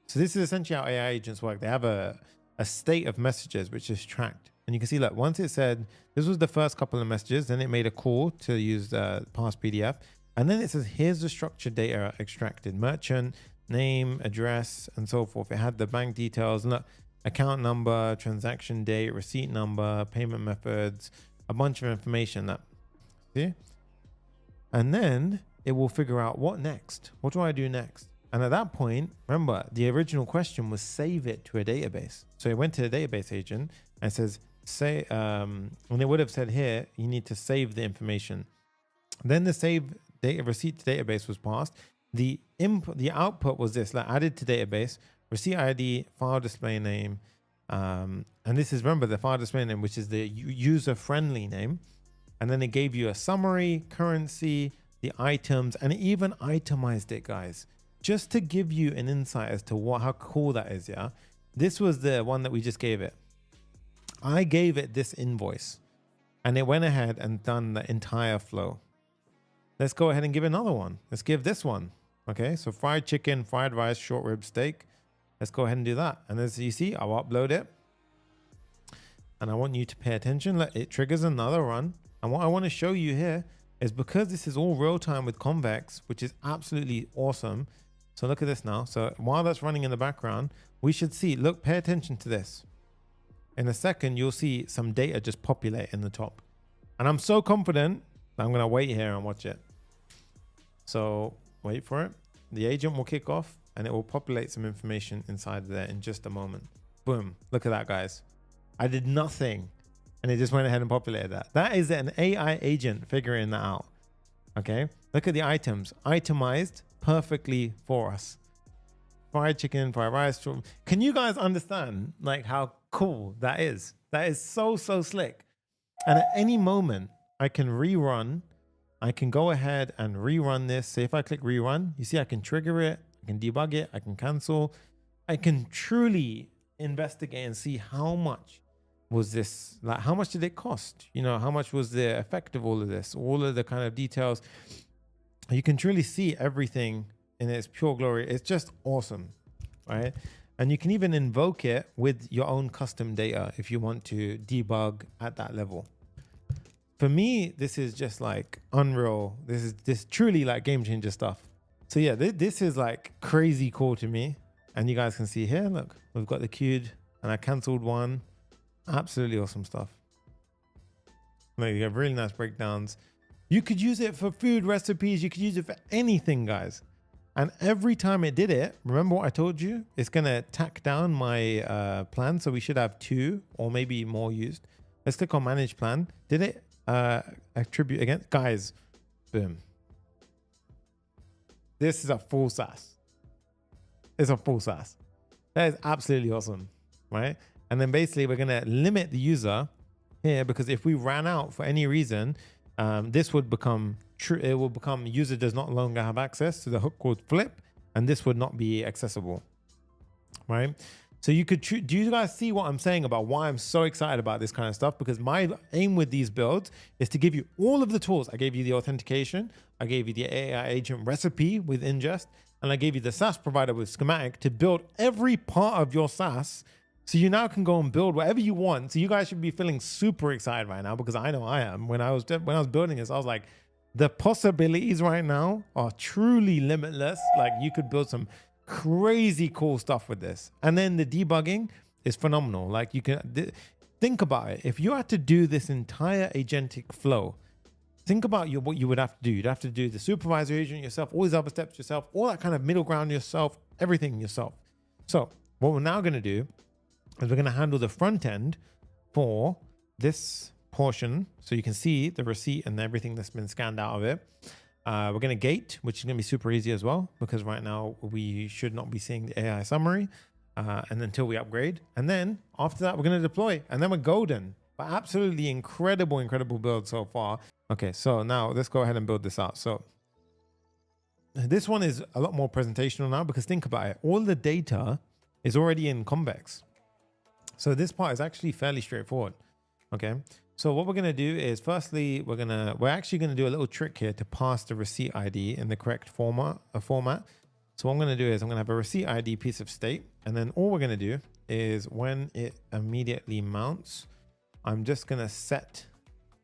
So this is essentially how AI agents work. They have a state of messages which is tracked. And you can see, look, once it said, this was the first couple of messages, then it made a call to use parse PDF. And then it says, here's the structured data extracted, merchant, name, address, and so forth. It had the bank details, look, account number, transaction date, receipt number, payment methods, a bunch of information that, see? And then it will figure out what next? What do I do next? And at that point, remember, the original question was save it to a database. So it went to the database agent and says, and it would have said here, you need to save the information. Then the save data receipt to database was passed. The output was this, like added to database, receipt ID, file display name. And this is, remember, the file display name, which is the user-friendly name. And then it gave you a summary, currency, the items, and it even itemized it, guys, just to give you an insight as to how cool that is. Yeah, this was the one that we just gave it. I gave it this invoice, and it went ahead and done the entire flow. Let's go ahead and give another one. Let's give this one. Okay, so fried chicken, fried rice, short rib steak. Let's go ahead and do that. And as you see, I'll upload it. And I want you to pay attention. It triggers another run. And what I want to show you here is, because this is all real time with Convex, which is absolutely awesome. So look at this now. So while that's running in the background, we should see, look, pay attention to this. In a second, you'll see some data just populate in the top. And I'm so confident that I'm going to wait here and watch it. So wait for it. The agent will kick off and it will populate some information inside there in just a moment. Boom. Look at that, guys. I did nothing and it just went ahead and populated that. That is an AI agent figuring that out. Okay. Look at the items itemized perfectly for us. Fried chicken, fried rice. Can you guys understand like how cool that is? That is so slick. And at any moment I can rerun. I can go ahead and rerun this. So if I click rerun, you see I can trigger it, I can debug it, I can cancel. I can truly investigate and see how much was this, like how much did it cost? You know, how much was the effect of all of this? All of the kind of details. You can truly see everything in its pure glory. It's just awesome, right? And you can even invoke it with your own custom data if you want to debug at that level. For me, this is just like unreal. This is truly like game changer stuff. So yeah, this is like crazy cool to me. And you guys can see here, look, we've got the queued and I canceled one. Absolutely awesome stuff. Like, you have really nice breakdowns. You could use it for food recipes. You could use it for anything, guys. And every time it did it, remember what I told you? It's going to tack down my plan. So we should have 2 or maybe more used. Let's click on manage plan. Did it attribute again? Guys, boom. This is a full SaaS. It's a full SaaS. That is absolutely awesome, right? And then basically we're going to limit the user here, because if we ran out for any reason, this would become true. It will become user does not longer have access to the hook called flip, and this would not be accessible, right? So you could, do you guys see what I'm saying about why I'm so excited about this kind of stuff? Because my aim with these builds is to give you all of the tools. I gave you the authentication. I gave you the AI agent recipe with Inngest, and I gave you the SaaS provider with Schematic to build every part of your SaaS. So you now can go and build whatever you want. So you guys should be feeling super excited right now, because I know I am. When I was building this, I was like, the possibilities right now are truly limitless. Like, you could build some crazy cool stuff with this. And then the debugging is phenomenal. Like, you can think about it. If you had to do this entire agentic flow, think about what you would have to do. You'd have to do the supervisor agent yourself, all these other steps yourself, all that kind of middle ground yourself, everything yourself. So what we're now going to do is we're going to handle the front end for this portion. So you can see the receipt and everything that's been scanned out of it. We're going to gate, which is going to be super easy as well, because right now we should not be seeing the AI summary and until we upgrade. And then after that, we're going to deploy, and then we're golden. But absolutely incredible, incredible build so far. Okay, so now let's go ahead and build this out. So this one is a lot more presentational now, because think about it. All the data is already in Convex. So this part is actually fairly straightforward. Okay. So what we're going to do is, firstly, we're actually going to do a little trick here to pass the receipt ID in the correct format. So what I'm going to do is I'm going to have a receipt ID piece of state. And then all we're going to do is when it immediately mounts, I'm just going to set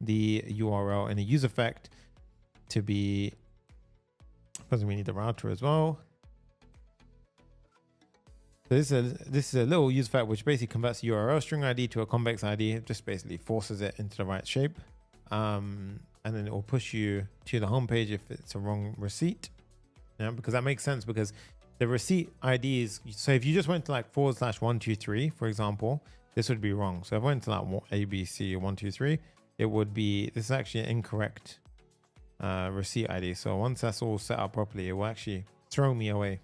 the URL in a use effect to be, because we need the router as well. So this is a little use effect which basically converts the URL string ID to a convex ID. It just basically forces it into the right shape. And then it will push you to the home page if it's a wrong receipt. Yeah, because that makes sense, because the receipt IDs, so if you just went to like /123, for example, this would be wrong. So if I went to like ABC 123, it would be, this is actually an incorrect receipt ID. So once that's all set up properly, it will actually throw me away.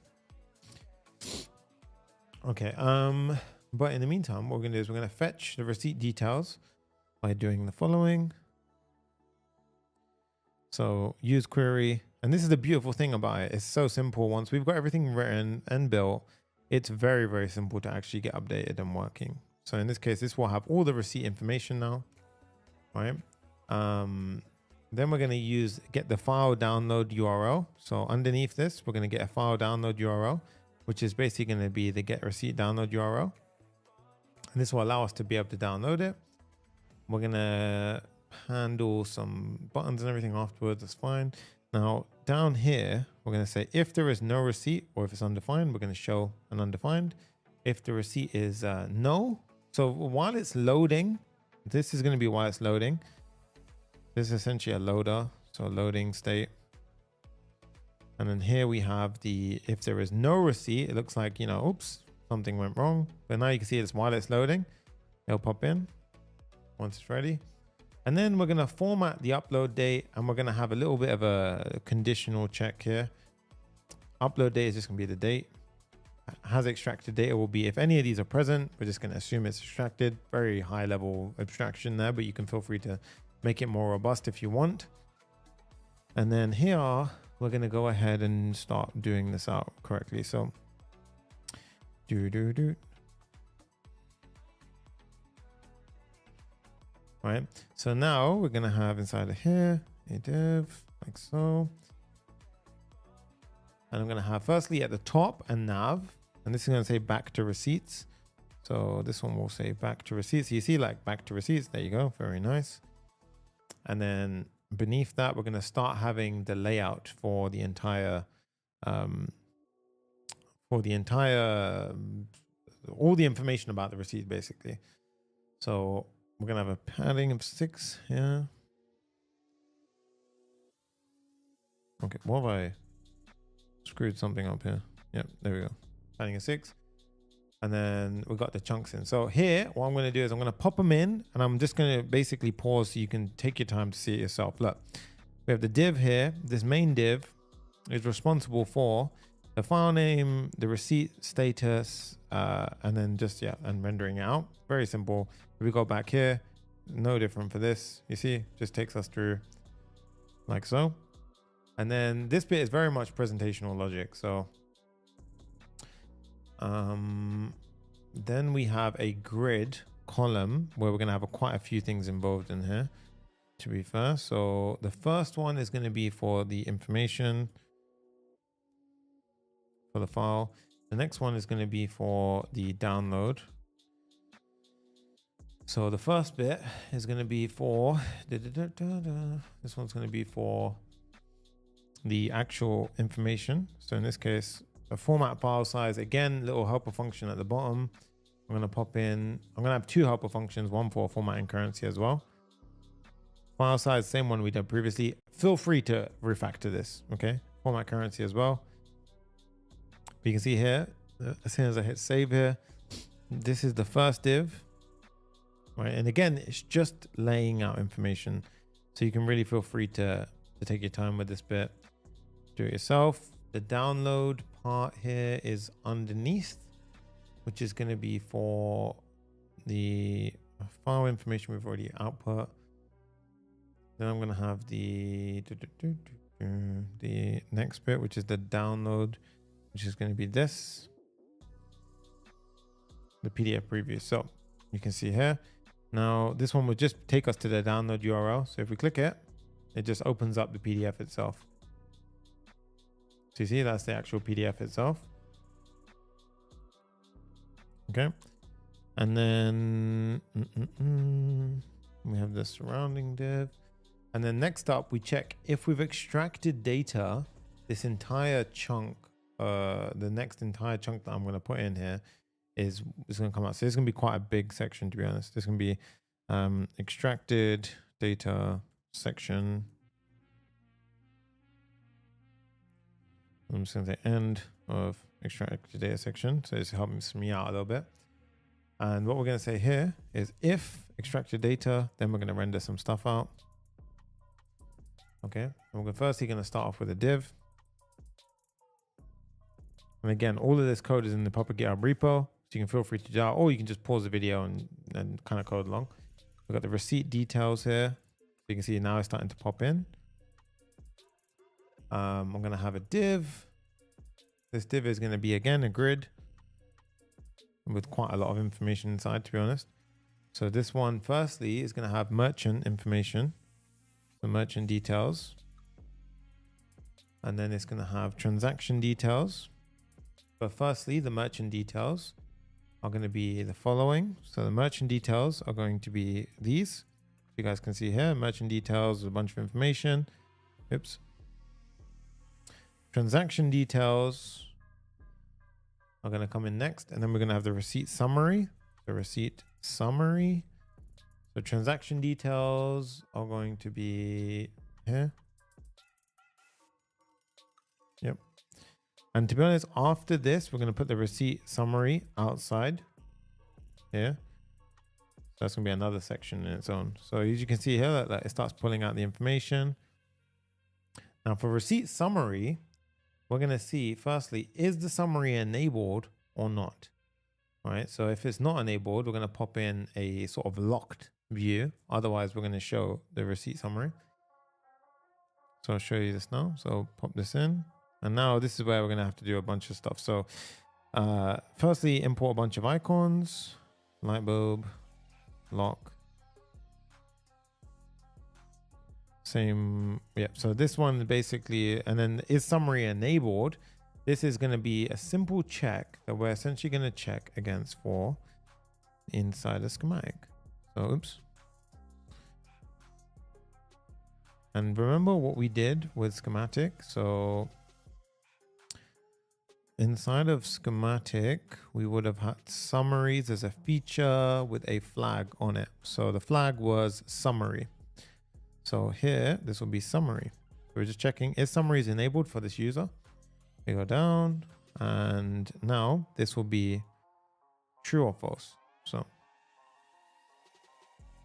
Okay, but in the meantime, what we're gonna do is we're gonna fetch the receipt details by doing the following. So use query, and this is the beautiful thing about it. It's so simple. Once we've got everything written and built, it's very, very simple to actually get updated and working. So in this case, this will have all the receipt information now, right? Then we're gonna get the file download URL. So underneath this, we're gonna get a file download URL, which is basically going to be the get receipt download URL. And this will allow us to be able to download it. We're going to handle some buttons and everything afterwards. That's fine. Now down here, we're going to say if there is no receipt, or if it's undefined, we're going to show an undefined. If the receipt is no. So while it's loading, this is going to be while it's loading. This is essentially a loader. So loading state. And then here we have if there is no receipt, it looks like, oops, something went wrong. But now you can see it's while it's loading, it'll pop in once it's ready. And then we're going to format the upload date, and we're going to have a little bit of a conditional check here. Upload date is just going to be the date. Has extracted data will be if any of these are present. We're just going to assume it's extracted. Very high level abstraction there, but you can feel free to make it more robust if you want. And then here, we're going to go ahead and start doing this out correctly. So right. So now we're going to have inside of here a div like so. And I'm going to have firstly at the top a nav, and this is going to say back to receipts. So this one will say back to receipts. You see like back to receipts. There you go. Very nice. And then beneath that, we're going to start having the layout for the entire, all the information about the receipt, basically. So we're going to have a padding of 6 here. Okay, what have I screwed something up here? Yep, there we go. Padding of 6. And then we've got the chunks in. So here, what I'm going to do is I'm going to pop them in, and I'm just going to basically pause so you can take your time to see it yourself. Look, we have the div here. This main div is responsible for the file name, the receipt status, and then just, and rendering it out. Very simple. If we go back here, no different for this. You see, just takes us through like so. And then this bit is very much presentational logic. So then we have a grid column where we're going to have quite a few things involved in here, to be fair. So the first one is going to be for the information for the file. The next one is going to be for the download. So the first bit is going to be for this one's going to be for the actual information. So in this case, a format file size, again, little helper function at the bottom. I'm going to pop in, I'm going to have 2 helper functions, one for formatting currency as well. File size, same one we did previously. Feel free to refactor this, okay? Format currency as well. But you can see here, as soon as I hit save here, this is the first div, right? And again, it's just laying out information. So you can really feel free to So take your time with this bit, do it yourself. The download part here is underneath, which is going to be for the file information we've already output. Then I'm going to have the next bit, which is the download, which is going to be this, the PDF preview. So you can see here. Now this one will just take us to the download URL. So if we click it, it just opens up the PDF itself. So you see that's the actual PDF itself. Okay. And then we have the surrounding div. And then next up, we check if we've extracted data, this entire chunk, the next entire chunk that I'm going to put in here is going to come out. So it's going to be quite a big section, to be honest. There's going to be extracted data section. I'm just going to say end of extracted data section. So it's helping me out a little bit. And what we're going to say here is if extracted data, then we're going to render some stuff out. Okay. And we're firstly going to start off with a div. And again, all of this code is in the public GitHub repo. So you can feel free to do that, or you can just pause the video and kind of code along. We've got the receipt details here. So you can see now it's starting to pop in. I'm going to have a div. This div is going to be, again, a grid with quite a lot of information inside, to be honest. So this one, firstly, is going to have merchant information, the merchant details. And then it's going to have transaction details. But firstly, the merchant details are going to be the following. So the merchant details are going to be these. You guys can see here, merchant details, a bunch of information. Oops. Transaction details are going to come in next. And then we're going to have the receipt summary. The receipt summary. So transaction details are going to be here. Yep. And to be honest, after this, we're going to put the receipt summary outside here. So that's going to be another section in its own. So as you can see here, that it starts pulling out the information. Now for receipt summary, we're going to see, firstly, is the summary enabled or not? All right. So if it's not enabled, we're going to pop in a sort of locked view. Otherwise, we're going to show the receipt summary. So I'll show you this now. So pop this in. And now this is where we're going to have to do a bunch of stuff. So firstly, import a bunch of icons, light bulb, lock. Same. Yeah. So this one basically, and then is summary enabled? This is going to be a simple check that we're essentially going to check against for inside a schematic. So, oops. And remember what we did with schematic. So inside of schematic, we would have had summaries as a feature with a flag on it. So the flag was summary. So here, this will be summary. We're just checking, is summaries enabled for this user? We go down, and now this will be true or false. So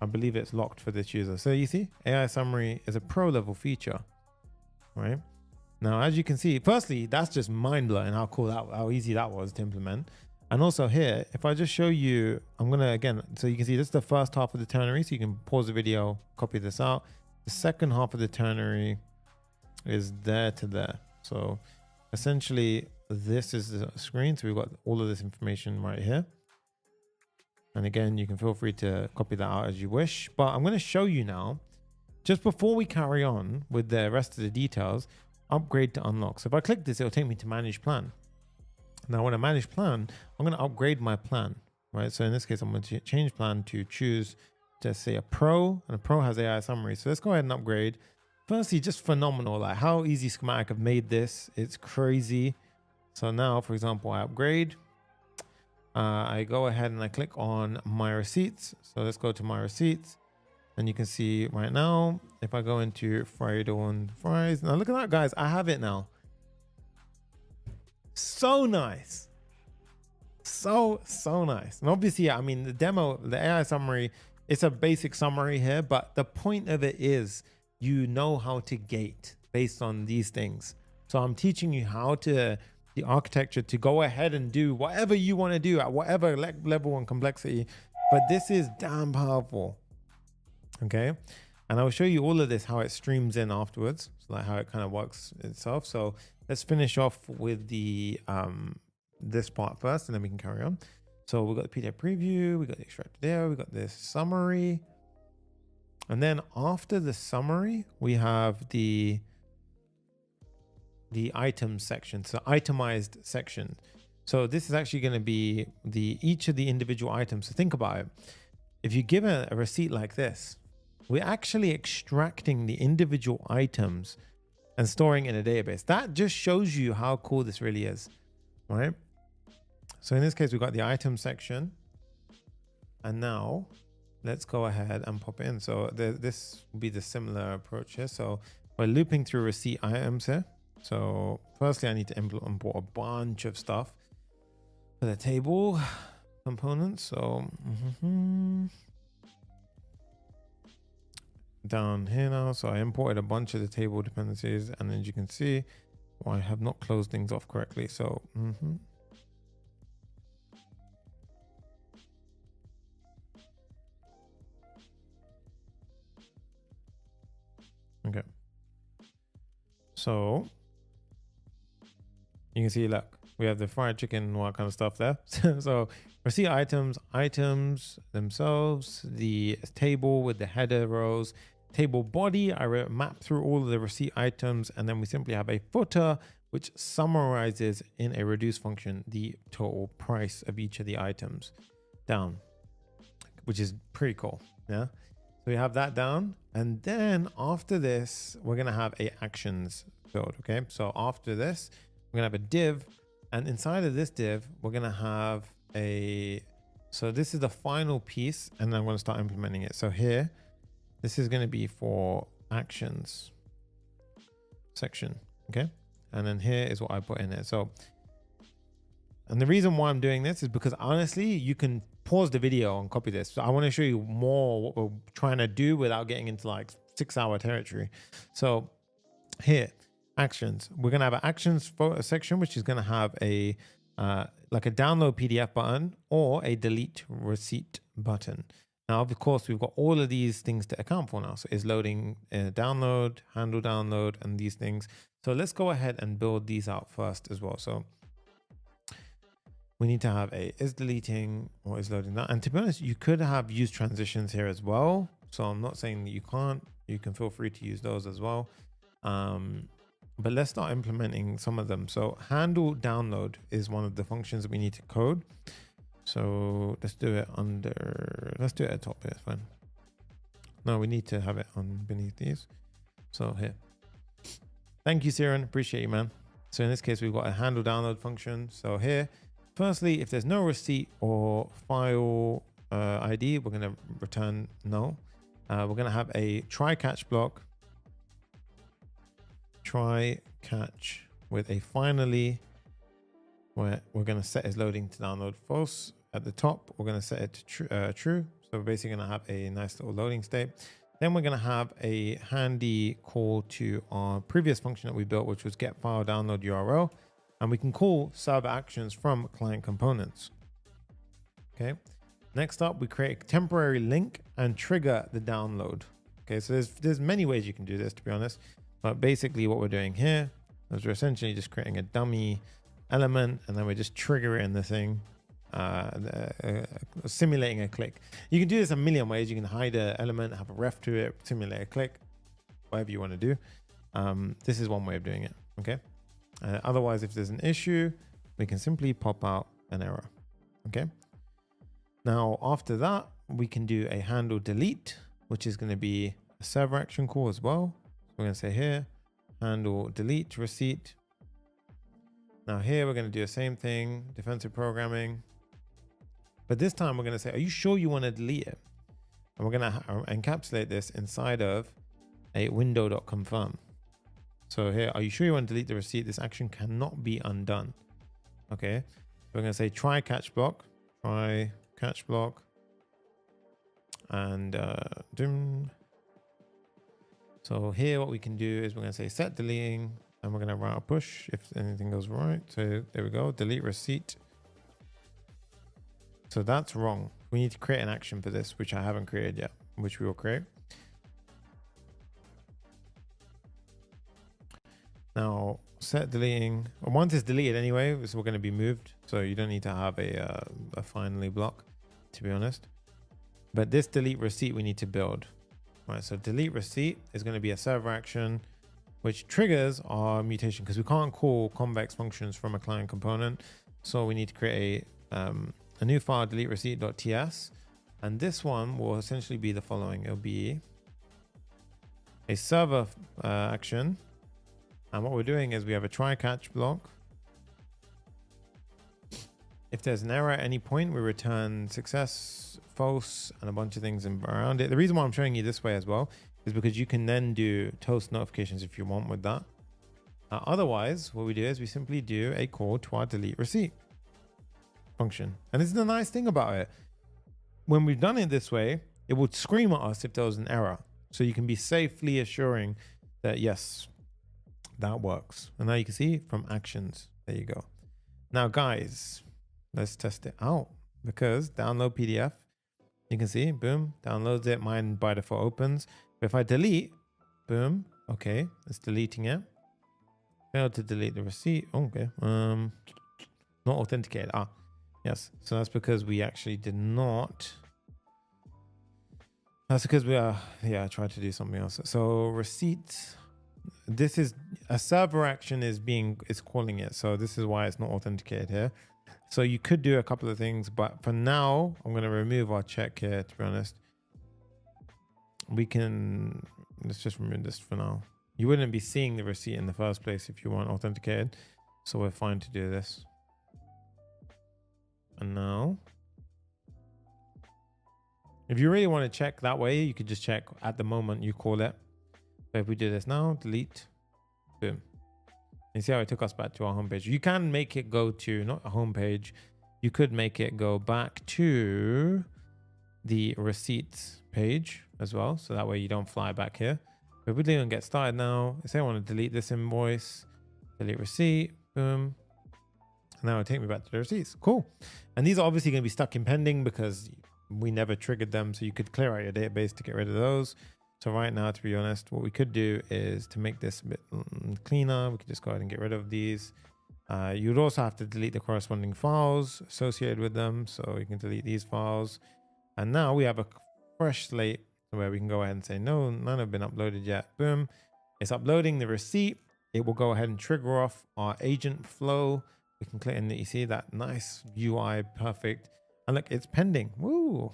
I believe it's locked for this user. So you see, AI summary is a pro level feature, right? Now, as you can see, firstly, that's just mind blowing how cool how easy that was to implement. And also here, if I just show you, I'm going to, again, so you can see this is the first half of the ternary. So you can pause the video, copy this out. The second half of the ternary is there to there. So essentially this is the screen. So we've got all of this information right here. And again, you can feel free to copy that out as you wish, but I'm going to show you now, just before we carry on with the rest of the details, upgrade to unlock. So if I click this, it'll take me to manage plan. Now when I manage plan, I'm going to upgrade my plan, right? So in this case, I'm going to change plan to choose to say a pro, and a pro has AI summary. So let's go ahead and upgrade. Firstly, just phenomenal, like how easy schematic have made this. It's crazy. So now, for example, I upgrade. I go ahead and I click on my receipts. So let's go to my receipts. And you can see right now, if I go into fried on fries, now look at that, guys. I have it now. So nice. So nice. And obviously, I mean, the demo, the AI summary, it's a basic summary here, but the point of it is you know how to gate based on these things. So I'm teaching you how to, the architecture to go ahead and do whatever you want to do at whatever level and complexity. But this is damn powerful. Okay. And I'll show you all of this, how it streams in afterwards. So like how it kind of works itself. So let's finish off with the, this part first, and then we can carry on. So we've got the PDF preview, we got the extracted there, we got this summary. And then after the summary, we have the items section, so itemized section. So this is actually going to be each of the individual items. So think about it. If you give a receipt like this, we're actually extracting the individual items and storing in a database. That just shows you how cool this really is, right? So in this case, we've got the item section. And now let's go ahead and pop it in. So this will be the similar approach here. So we're looping through receipt items here. So firstly, I need to import a bunch of stuff for the table components. So down here now. So I imported a bunch of the table dependencies, and as you can see, I have not closed things off correctly. So okay. So you can see, look, we have the fried chicken and all that kind of stuff there. So receipt items themselves, the table with the header rows, table body, I map through all of the receipt items, and then we simply have a footer which summarizes in a reduce function the total price of each of the items down, which is pretty cool. Yeah. So we have that down, and then after this, we're going to have a actions field. Okay. So after this, we're going to have a div, and inside of this div, we're going to have so this is the final piece, and then I'm going to start implementing it. So here, this is going to be for actions section. Okay. And then here is what I put in it. So, and the reason why I'm doing this is because honestly, you can pause the video and copy this. So I want to show you more what we're trying to do without getting into like 6-hour territory. So here, actions, we're going to have an actions section, which is going to have a like a download PDF button or a delete receipt button. Now, of course, we've got all of these things to account for now. So it's loading download, handle download, and these things. So let's go ahead and build these out first as well. So we need to have a is deleting or is loading that. And to be honest, you could have used transitions here as well. So I'm not saying that you can't. You can feel free to use those as well. But let's start implementing some of them. So handle download is one of the functions that we need to code. So let's do it let's do it at top here. It's fine. No, we need to have it on beneath these. So here. Thank you, Siren. Appreciate you, man. So in this case, we've got a handle download function. So here, firstly, if there's no receipt or file ID, we're going to return no. We're going to have a try catch block. Try catch with a finally, where we're going to set is loading to download false. At the top, we're going to set it to true. So we're basically going to have a nice little loading state. Then we're going to have a handy call to our previous function that we built, which was get file download URL. And we can call server actions from client components. Okay. Next up, we create a temporary link and trigger the download. Okay. So there's many ways you can do this, to be honest. But basically what we're doing here is we're essentially just creating a dummy element, and then we just trigger it in the thing, simulating a click. You can do this a million ways. You can hide an element, have a ref to it, simulate a click, whatever you want to do. This is one way of doing it. Okay. Otherwise, if there's an issue, we can simply pop out an error. Okay. Now, after that, we can do a handle delete, which is going to be a server action call as well. We're going to say here, handle delete receipt. Now here, we're going to do the same thing, defensive programming. But this time we're going to say, are you sure you want to delete it? And we're going to encapsulate this inside of a window.confirm. So here, are you sure you want to delete the receipt? This action cannot be undone. Okay. We're going to say try catch block, and So here what we can do is we're going to say set deleting, and we're going to write a push if anything goes right. So there we go, delete receipt. So that's wrong. We need to create an action for this, which I haven't created yet, which we will create. Now set deleting, once it's deleted anyway, so we're going to be moved. So you don't need to have a finally block, to be honest. But this delete receipt we need to build. Right, so delete receipt is going to be a server action which triggers our mutation, because we can't call convex functions from a client component. So we need to create a new file, delete receipt.ts, and this one will essentially be the following. It'll be a server action, and what we're doing is we have a try catch block. If there's an error at any point, we return success, false, and a bunch of things around it. The reason why I'm showing you this way as well is because you can then do toast notifications if you want with that. Otherwise, what we do is we simply do a call to our delete receipt function. And this is the nice thing about it. When we've done it this way, it would scream at us if there was an error. So you can be safely assuring that, yes, that works. And now you can see from actions, there you go. Now, guys, let's test it out, because download PDF, you can see, boom, downloads it. Mine by default opens. But if I delete, boom, okay, it's deleting it. Failed to delete the receipt. Okay, not authenticated. Ah, yes. So that's because we actually did not. That's because we are, yeah, I tried to do something else. So receipt, this is a server action is calling it. So this is why it's not authenticated here. So you could do a couple of things, but for now, I'm going to remove our check here, to be honest. Let's just remove this for now. You wouldn't be seeing the receipt in the first place if you weren't authenticated. So we're fine to do this. And now, if you really want to check that way, you could just check at the moment you call it. So if we do this now, delete, boom. You see how it took us back to our homepage. You can make it go to, not a homepage, you could make it go back to the receipts page as well. So that way you don't fly back here. But we didn't get started now. Say I want to delete this invoice, delete receipt, boom. And now it'll take me back to the receipts. Cool. And these are obviously going to be stuck in pending because we never triggered them. So you could clear out your database to get rid of those. So right now, to be honest, what we could do is to make this a bit cleaner, we could just go ahead and get rid of these. You'd also have to delete the corresponding files associated with them. So you can delete these files. And now we have a fresh slate where we can go ahead and say, no, none have been uploaded yet. Boom. It's uploading the receipt. It will go ahead and trigger off our agent flow. We can click in, you see that nice UI, perfect. And look, it's pending. Woo.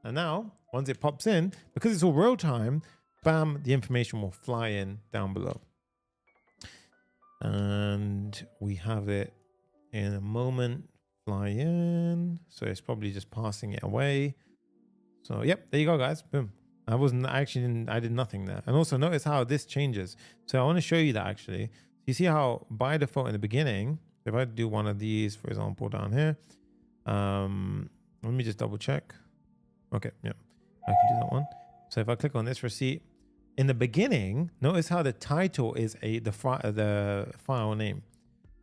And now, once it pops in, because it's all real time, bam, the information will fly in down below. And we have it in a moment fly in. So it's probably just passing it away. So yep, there you go, guys. Boom. I did nothing there. And also notice how this changes. So I want to show you that actually. You see how by default in the beginning, if I do one of these, for example, down here, let me just double check. Okay, yeah, I can do that one. So if I click on this receipt, in the beginning, notice how the title is the file name.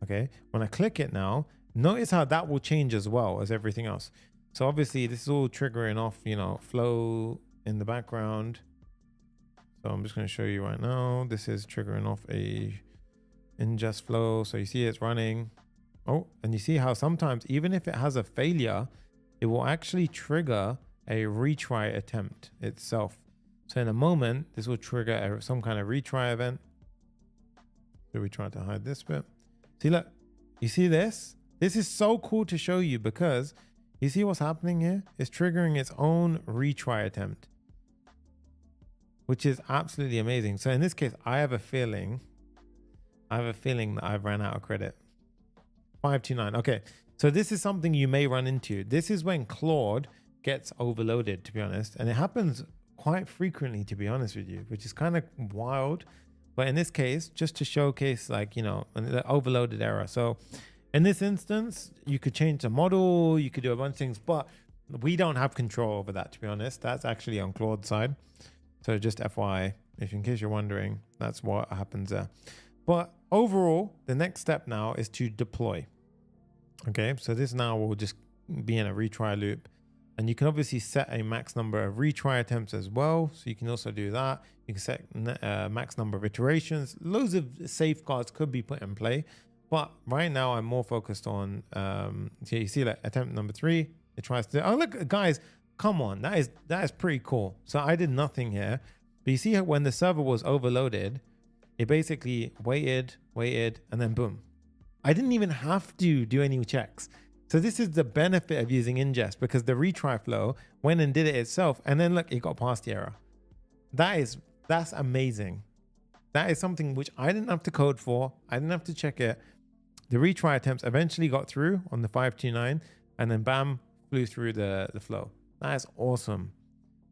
Okay, when I click it now, notice how that will change as well as everything else. So obviously this is all triggering off, you know, flow in the background. So I'm just going to show you right now. This is triggering off a ingest flow. So you see it's running. Oh, and you see how sometimes even if it has a failure, it will actually trigger a retry attempt itself. So in a moment, this will trigger some kind of retry event. So we try to hide this bit. See, look, you see this? This is so cool to show you because you see what's happening here? It's triggering its own retry attempt, which is absolutely amazing. So in this case, I have a feeling that I've ran out of credit. 529. Okay. So this is something you may run into. This is when Claude gets overloaded, to be honest. And it happens quite frequently, to be honest with you, which is kind of wild. But in this case, just to showcase, like, you know, an overloaded error. So in this instance, you could change the model, you could do a bunch of things, but we don't have control over that, to be honest. That's actually on Claude's side. So just FYI. If in case you're wondering, that's what happens there. But overall, the next step now is to deploy. Okay, so this now will just be in a retry loop. And you can obviously set a max number of retry attempts as well. So you can also do that. You can set max number of iterations. Loads of safeguards could be put in play. But right now I'm more focused on, so you see like attempt number 3, it tries to, oh look guys, come on, that is pretty cool. So I did nothing here. But you see how when the server was overloaded, it basically waited, and then boom. I didn't even have to do any checks. So this is the benefit of using Inngest, because the retry flow went and did it itself. And then look, it got past the error. That's amazing. That is something which I didn't have to code for. I didn't have to check it. The retry attempts eventually got through on the 529, and then bam, flew through the flow. That is awesome.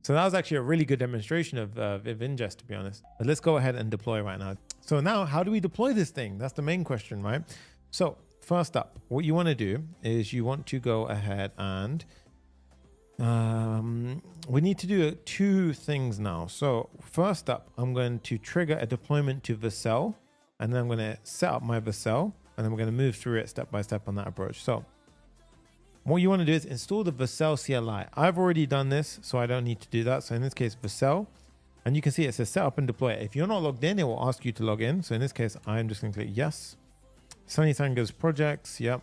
So that was actually a really good demonstration of Inngest, to be honest. But let's go ahead and deploy right now. So now, how do we deploy this thing? That's the main question, right? So first up, what you want to do is you want to go ahead and we need to do 2 things now. So first up, I'm going to trigger a deployment to Vercel, and then I'm going to set up my Vercel, and then we're going to move through it step by step on that approach. So what you want to do is install the Vercel CLI. I've already done this, so I don't need to do that. So in this case, Vercel, and you can see it says set up and deploy. If you're not logged in, it will ask you to log in. So in this case, I'm just going to click yes. Sunny Tango's projects, yep.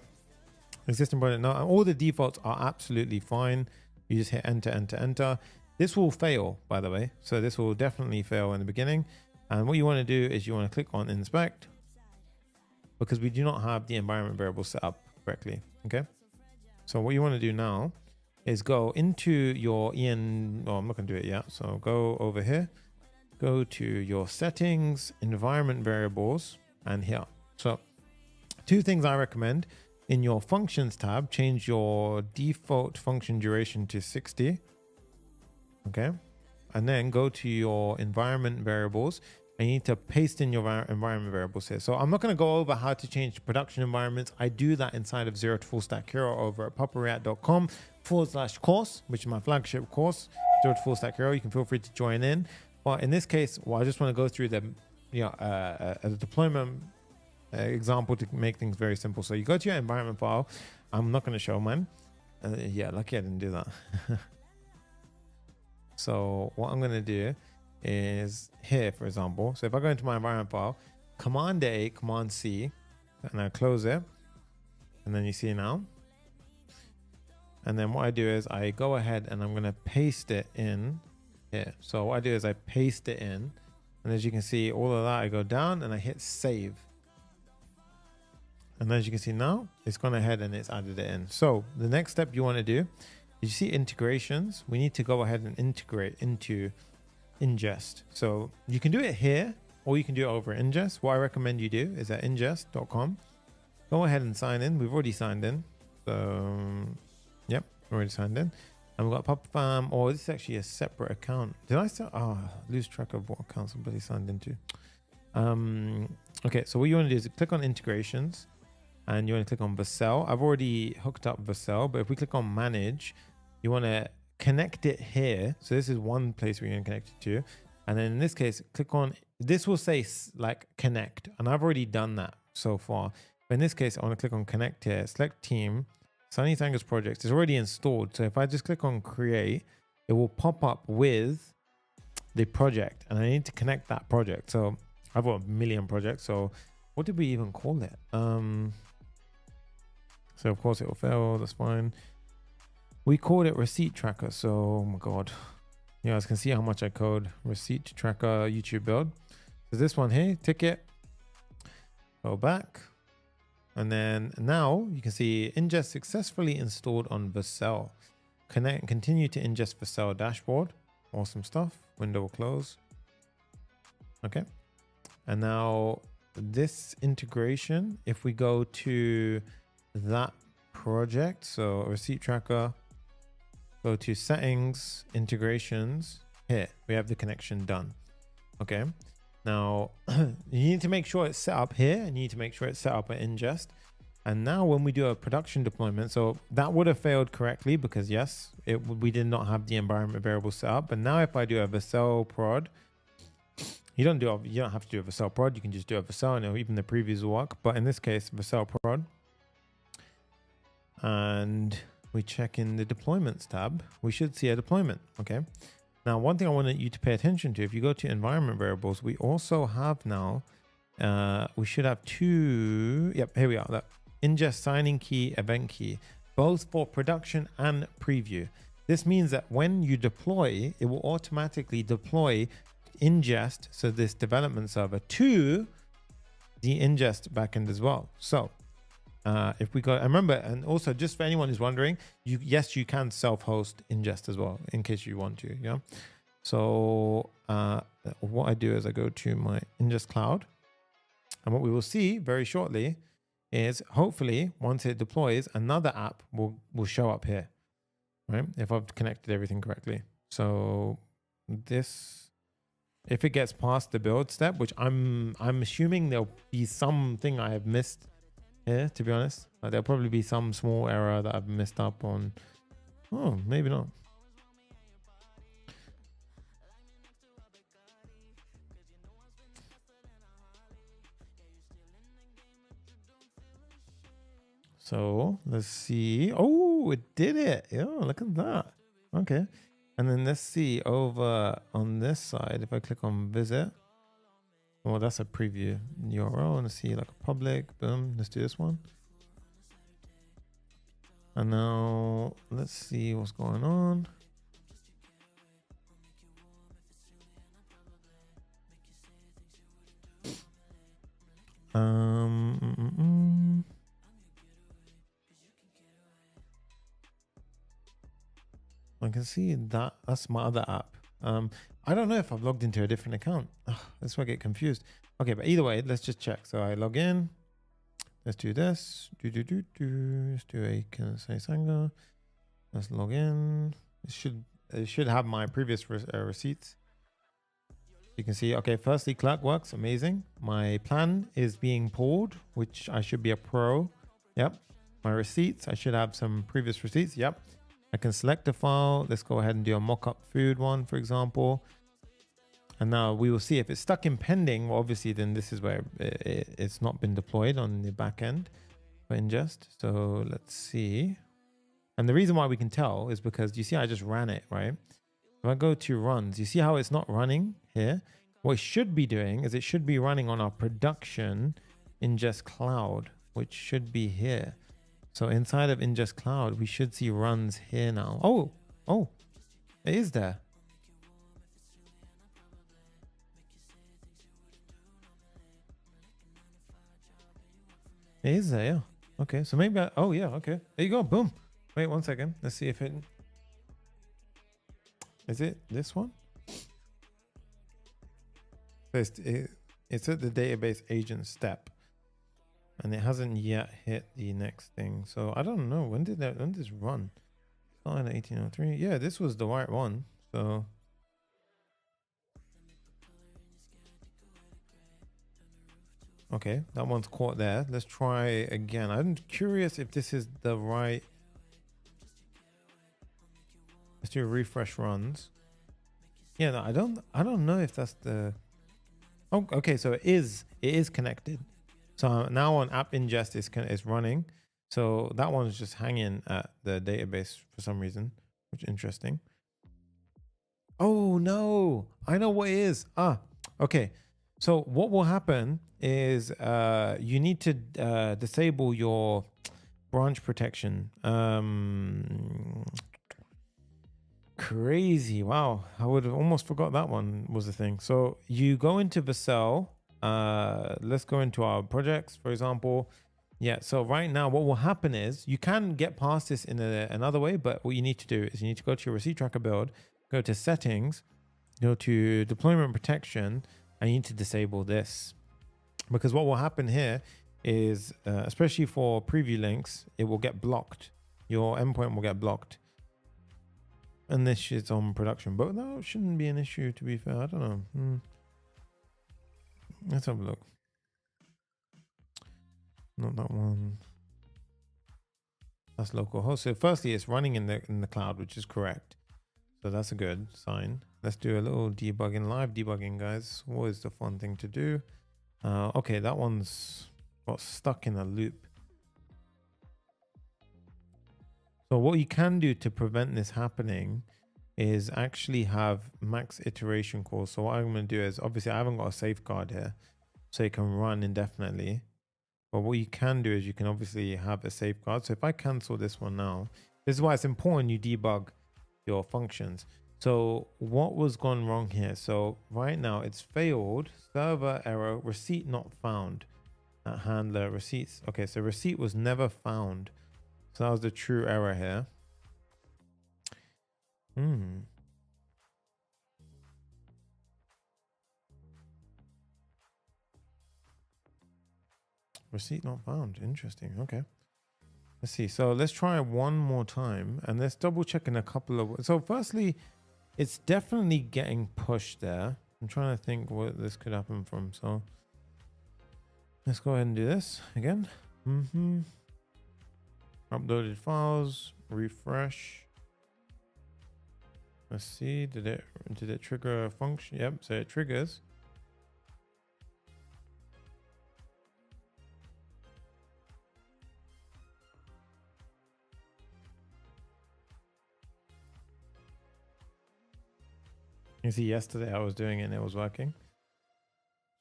Existing project, no. All the defaults are absolutely fine. You just hit enter, enter, enter. This will fail, by the way. So this will definitely fail in the beginning. And what you want to do is you want to click on inspect, because we do not have the environment variable set up correctly. Okay. So what you want to do now is go into your I'm not going to do it yet. So go over here, go to your settings, environment variables, and here. So 2 things I recommend. In your functions tab, change your default function duration to 60. Okay. And then go to your environment variables, and you need to paste in your environment variables here. So I'm not going to go over how to change production environments. I do that inside of Zero to Full Stack Hero over at papareact.com/course, which is my flagship course, Zero to Full Stack Hero. You can feel free to join in. But in this case, well, I just want to go through the a deployment example to make things very simple. So you go to your environment file. I'm not going to show mine. Yeah, lucky I didn't do that. So what I'm going to do is here, for example. So if I go into my environment file, Command A, Command C, and I close it, and then you see now. And then what I do is I go ahead and I'm going to paste it in here. So what I do is I paste it in, and as you can see, all of that, I go down and I hit save. And as you can see now, it's gone ahead and it's added it in. So the next step you want to do is, you see integrations. We need to go ahead and integrate into Inngest. So you can do it here, or you can do it over Inngest. What I recommend you do is at Inngest.com. Go ahead and sign in. We've already signed in. So yep, already signed in. And we've got PubFam, or this is actually a separate account. Did I start? Oh, lose track of what account somebody signed into. Okay, so what you want to do is click on integrations, and you want to click on Vercel. I've already hooked up Vercel, but if we click on manage, you want to connect it here. So this is one place we're going to connect it to. And then in this case, click on, this will say like connect. And I've already done that so far. But in this case, I want to click on connect here, select team, Sunny Tango's projects. It's already installed. So if I just click on create, it will pop up with the project, and I need to connect that project. So I've got a million projects. So what did we even call it? So of course it will fail. That's fine. We called it receipt tracker. So, oh my God. You guys can see how much I code. Receipt tracker YouTube build. So this one here, ticket. Go back. And then now you can see ingest successfully installed on Vercel. Continue to ingest Vercel dashboard. Awesome stuff. Window will close. Okay. And now this integration, if we go to that project, so receipt tracker, go to settings, integrations, here we have the connection done. Okay, now you need to make sure it's set up here, and you need to make sure it's set up at Inngest. And now when we do a production deployment, so that would have failed correctly because yes, we did not have the environment variable set up. But now if I do a Vercel prod, You don't have to do a Vercel prod. You can just do a Vercel, and even the previews will work. But in this case, Vercel prod, and we check in the deployments tab, we should see a deployment. Okay. Now, one thing I wanted you to pay attention to, if you go to environment variables, we also have now, we should have two. Yep, here we are. Look, ingest signing key, event key, both for production and preview. This means that when you deploy, it will automatically deploy ingest, so this development server, to the ingest backend as well. So if we go, and remember, and also just for anyone who's wondering, yes, you can self-host ingest as well in case you want to. Yeah. So what I do is I go to my ingest cloud, and what we will see very shortly is hopefully once it deploys, another app will show up here, right? If I've connected everything correctly. So this, if it gets past the build step, which I'm assuming there'll be something I have missed here, to be honest. Like there'll probably be some small error that I've messed up on. Oh, maybe not. So let's see. Oh, it did it. Yeah, look at that. Okay. And then let's see over on this side. If I click on visit, well, that's a preview URL. And let's see like a public. Boom. Let's do this one. And now let's see what's going on. I can see that that's my other app. I don't know if I've logged into a different account. That's why I get confused. Okay, but either way, let's just check. So I log in. Let's do this. Let's do a Sanga. Let's log in. It should have my previous receipts. You can see, okay, firstly, Clerk works amazing. My plan is being pulled, which I should be a pro. Yep. My receipts, I should have some previous receipts. Yep. I can select a file. Let's go ahead and do a mock-up food one, for example. And now we will see if it's stuck in pending. Well, obviously, then this is where it's not been deployed on the back end for ingest. So let's see. And the reason why we can tell is because you see, I just ran it, right? If I go to runs, you see how it's not running here? What it should be doing is it should be running on our production ingest cloud, which should be here. So inside of ingest cloud, we should see runs here now. Oh, it is there. It is there, yeah. Okay, so maybe oh yeah, okay. There you go, boom. Wait 1 second. Let's see if it, is it this one? It's at the database agent step. And it hasn't yet hit the next thing. So I don't know. When did this run? Oh, in 1803. Yeah, this was the right one. So okay, that one's caught there. Let's try again. I'm curious if this is the right. Let's do refresh runs. Yeah, no, I don't know if that's the. Oh, okay, so it is connected. So now on app ingest is running. So that one's just hanging at the database for some reason, which is interesting. Oh no, I know what it is. Okay. So what will happen is you need to disable your branch protection. Crazy. Wow. I would have almost forgot that one was the thing. So you go into Vercel. Let's go into our projects, for example. Yeah. So right now, what will happen is you can get past this in another way, but what you need to do is you need to go to your receipt tracker build, go to settings, go to deployment protection, and you need to disable this. Because what will happen here is, especially for preview links, it will get blocked. Your endpoint will get blocked. And this is on production, but that shouldn't be an issue, to be fair. I don't know. Let's have a look. Not that one. That's localhost. So firstly, it's running in the cloud, which is correct. So that's a good sign. let's do a little debugging, live debugging, guys. Always the fun thing to do. Okay, that one's got stuck in a loop. So what you can do to prevent this happening is actually have max iteration calls. So what I'm going to do is, obviously I haven't got a safeguard here, so it can run indefinitely. But what you can do is you can obviously have a safeguard. So if I cancel this one now, this is why it's important you debug your functions. So what was gone wrong here? So right now it's failed, server error, receipt not found. That handler receipts. Okay, so receipt was never found. So that was the true error here. Receipt not found. Interesting. Okay. Let's see. So let's try one more time and let's double check in a couple of. So firstly, it's definitely getting pushed there. I'm trying to think what this could happen from. So let's go ahead and do this again. Uploaded files, refresh. Let's see. Did it trigger a function? Yep. So it triggers. You see, yesterday I was doing it and it was working.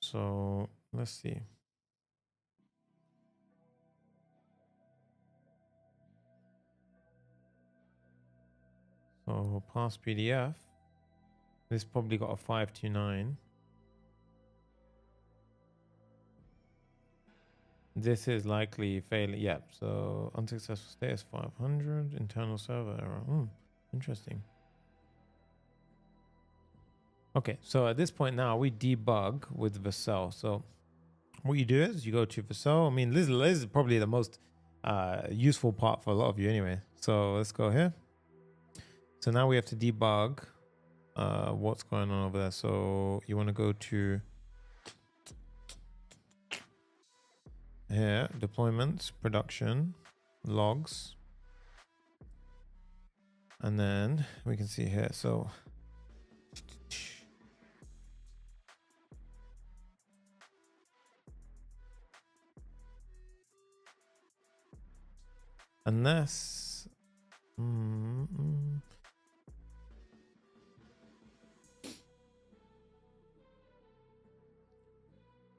So let's see. So pass PDF. This probably got a 529. This is likely failing. Yep. So unsuccessful status 500. Internal server error. Interesting. Okay, so at this point now we debug with Vercel. So what you do is you go to Vercel. I mean, this is probably the most useful part for a lot of you anyway. So let's go here. So now we have to debug what's going on over there. So you want to go to here, deployments, production, logs. And then we can see here. So unless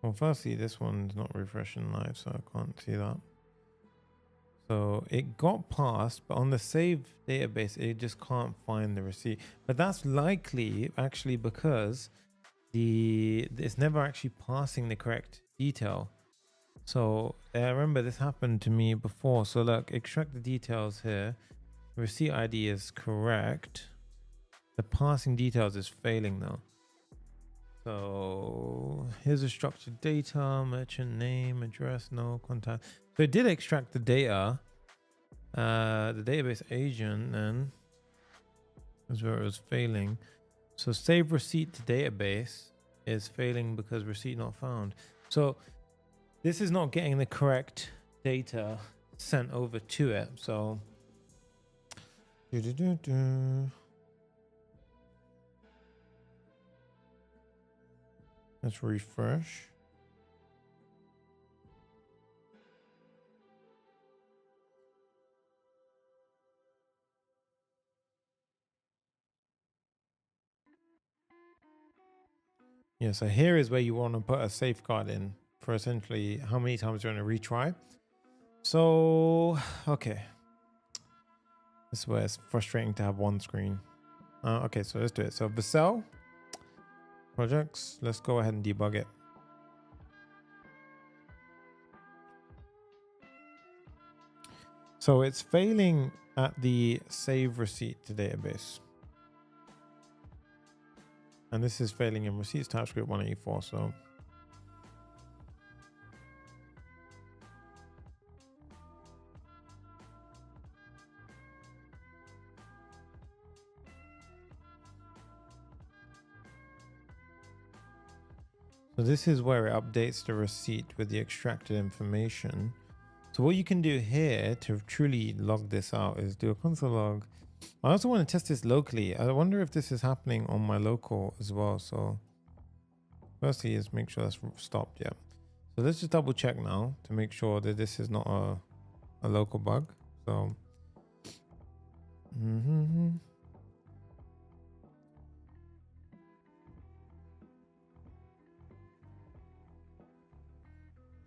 well, firstly, this one's not refreshing live, so I can't see that. So it got passed, but on the save database, it just can't find the receipt. But that's likely actually because it's never actually passing the correct detail. So I remember this happened to me before. So look, extract the details here. Receipt ID is correct. The passing details is failing though. So here's a structured data, merchant name, address, no contact. So it did extract the data, the database agent, and that's where it was failing. So save receipt to database is failing because receipt not found. So this is not getting the correct data sent over to it. So let's refresh. Yeah, so here is where you want to put a safeguard in for essentially how many times you're going to retry. So, okay. This is where it's frustrating to have one screen. Okay, so let's do it. So Vercel projects, let's go ahead and debug it. So it's failing at the save receipt to database. And this is failing in receipts TypeScript 184. So this is where it updates the receipt with the extracted information. So what you can do here to truly log this out is do a console log I also want to test this locally. I wonder if this is happening on my local as well. So firstly is make sure that's stopped. Yeah. So let's just double check now to make sure that this is not a local bug. So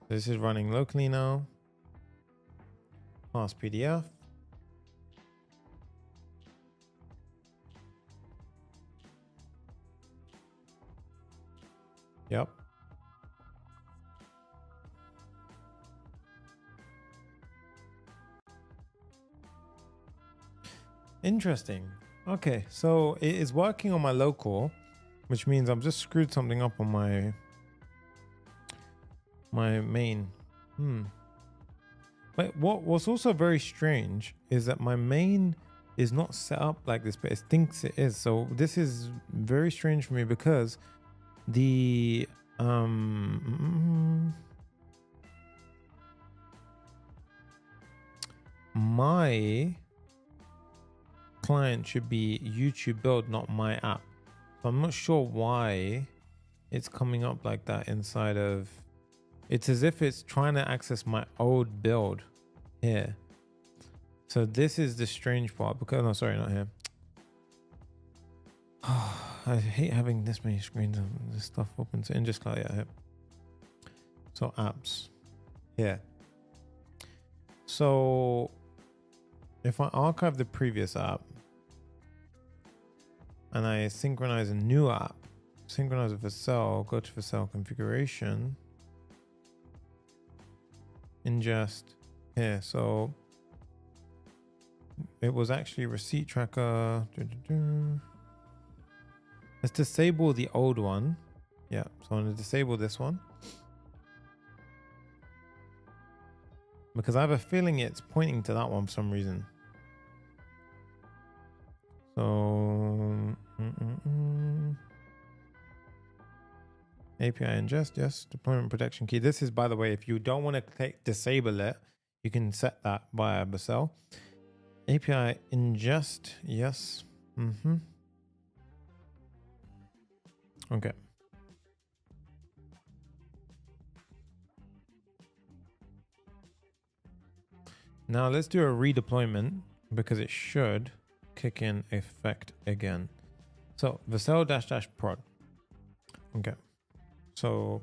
this is running locally now. Pass PDF. Yep. Interesting. Okay, so it is working on my local, which means I've just screwed something up on my main. But what's also very strange is that my main is not set up like this, but it thinks it is. So this is very strange for me because the my client should be YouTube build, not my app. So I'm not sure why it's coming up like that inside of. It's as if it's trying to access my old build here. So this is the strange part because, no, sorry, not here. I hate having this many screens and this stuff open. So Inngest Cloud, yeah, here. So apps here. So if I archive the previous app and I synchronize a new app, synchronize with Vercel, go to Vercel configuration, ingest here. So it was actually receipt tracker. Let's disable the old one. Yeah, so I'm going to disable this one because I have a feeling it's pointing to that one for some reason. So API ingest, yes. Deployment protection key. This is, by the way, if you don't want to disable it, you can set that via Vercel. API ingest, yes. Okay. Now let's do a redeployment because it should kick in effect again. So Vercel -- prod. Okay. So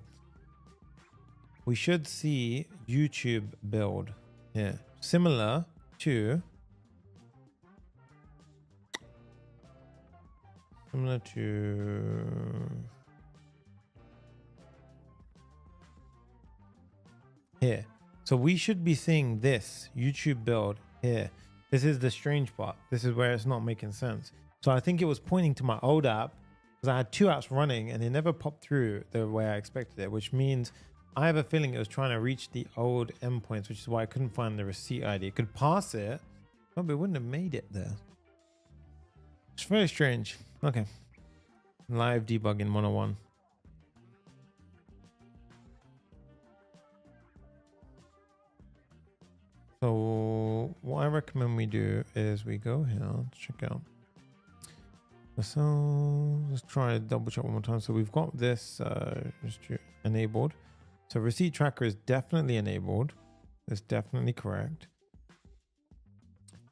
we should see YouTube build here, similar to here. So we should be seeing this YouTube build here. This is the strange part. This is where it's not making sense. So I think it was pointing to my old app because I had two apps running and it never popped through the way I expected it, which means I have a feeling it was trying to reach the old endpoints, which is why I couldn't find the receipt ID. It could pass it, but it wouldn't have made it there. It's very strange. Okay. Live debugging 101. So what I recommend we do is we go here, let's check out. So let's try double check one more time. So we've got this just enabled. So receipt tracker is definitely enabled. It's definitely correct.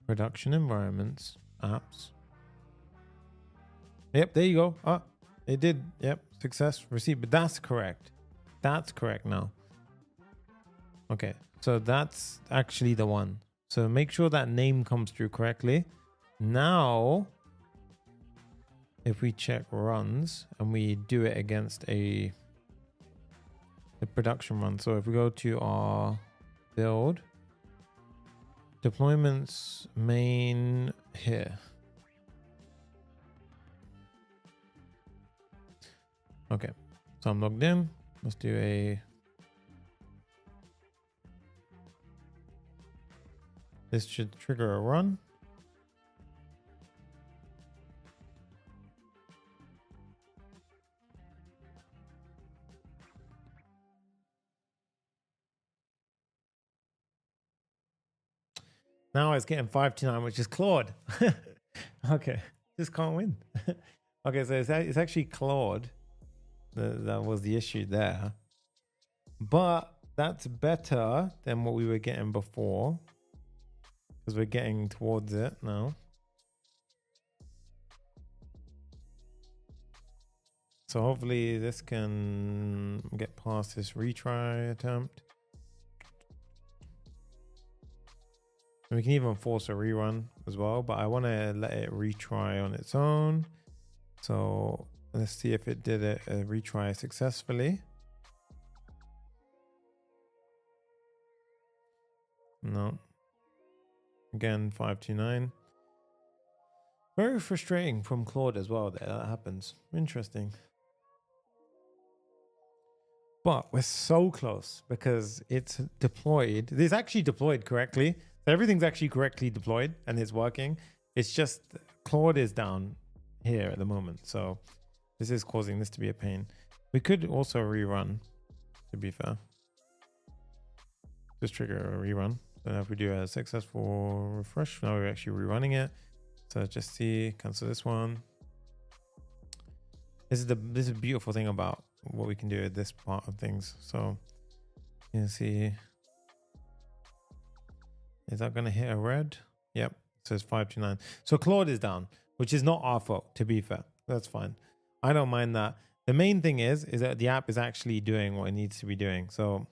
Production environments, apps. Yep, there you go. Ah, it did. Yep, success receipt, but that's correct. That's correct now. Okay, so that's actually the one. So make sure that name comes through correctly. Now, if we check runs and we do it against the production run. So if we go to our build, deployments main here. Okay, so I'm logged in. Let's do a. This should trigger a run. Now it's getting 5 to 9, which is Claude. Okay, just can't win. Okay, so it's actually Claude that was the issue there, but that's better than what we were getting before because we're getting towards it now. So hopefully this can get past this retry attempt. And we can even force a rerun as well, but I want to let it retry on its own. So let's see if it did a retry successfully. No. Again, 529. Very frustrating from Claude as well that happens. Interesting. But we're so close because it's deployed. It's actually deployed correctly. So everything's actually correctly deployed and it's working. It's just Claude is down here at the moment. So this is causing this to be a pain. We could also rerun, to be fair. Just trigger a rerun. So now if we do a successful refresh, now we're actually rerunning it. So just see, cancel this one. This is a beautiful thing about what we can do at this part of things. So you can see, is that going to hit a red? Yep, it says 529. So Claude is down, which is not our fault, to be fair. That's fine. I don't mind that. The main thing is that the app is actually doing what it needs to be doing. So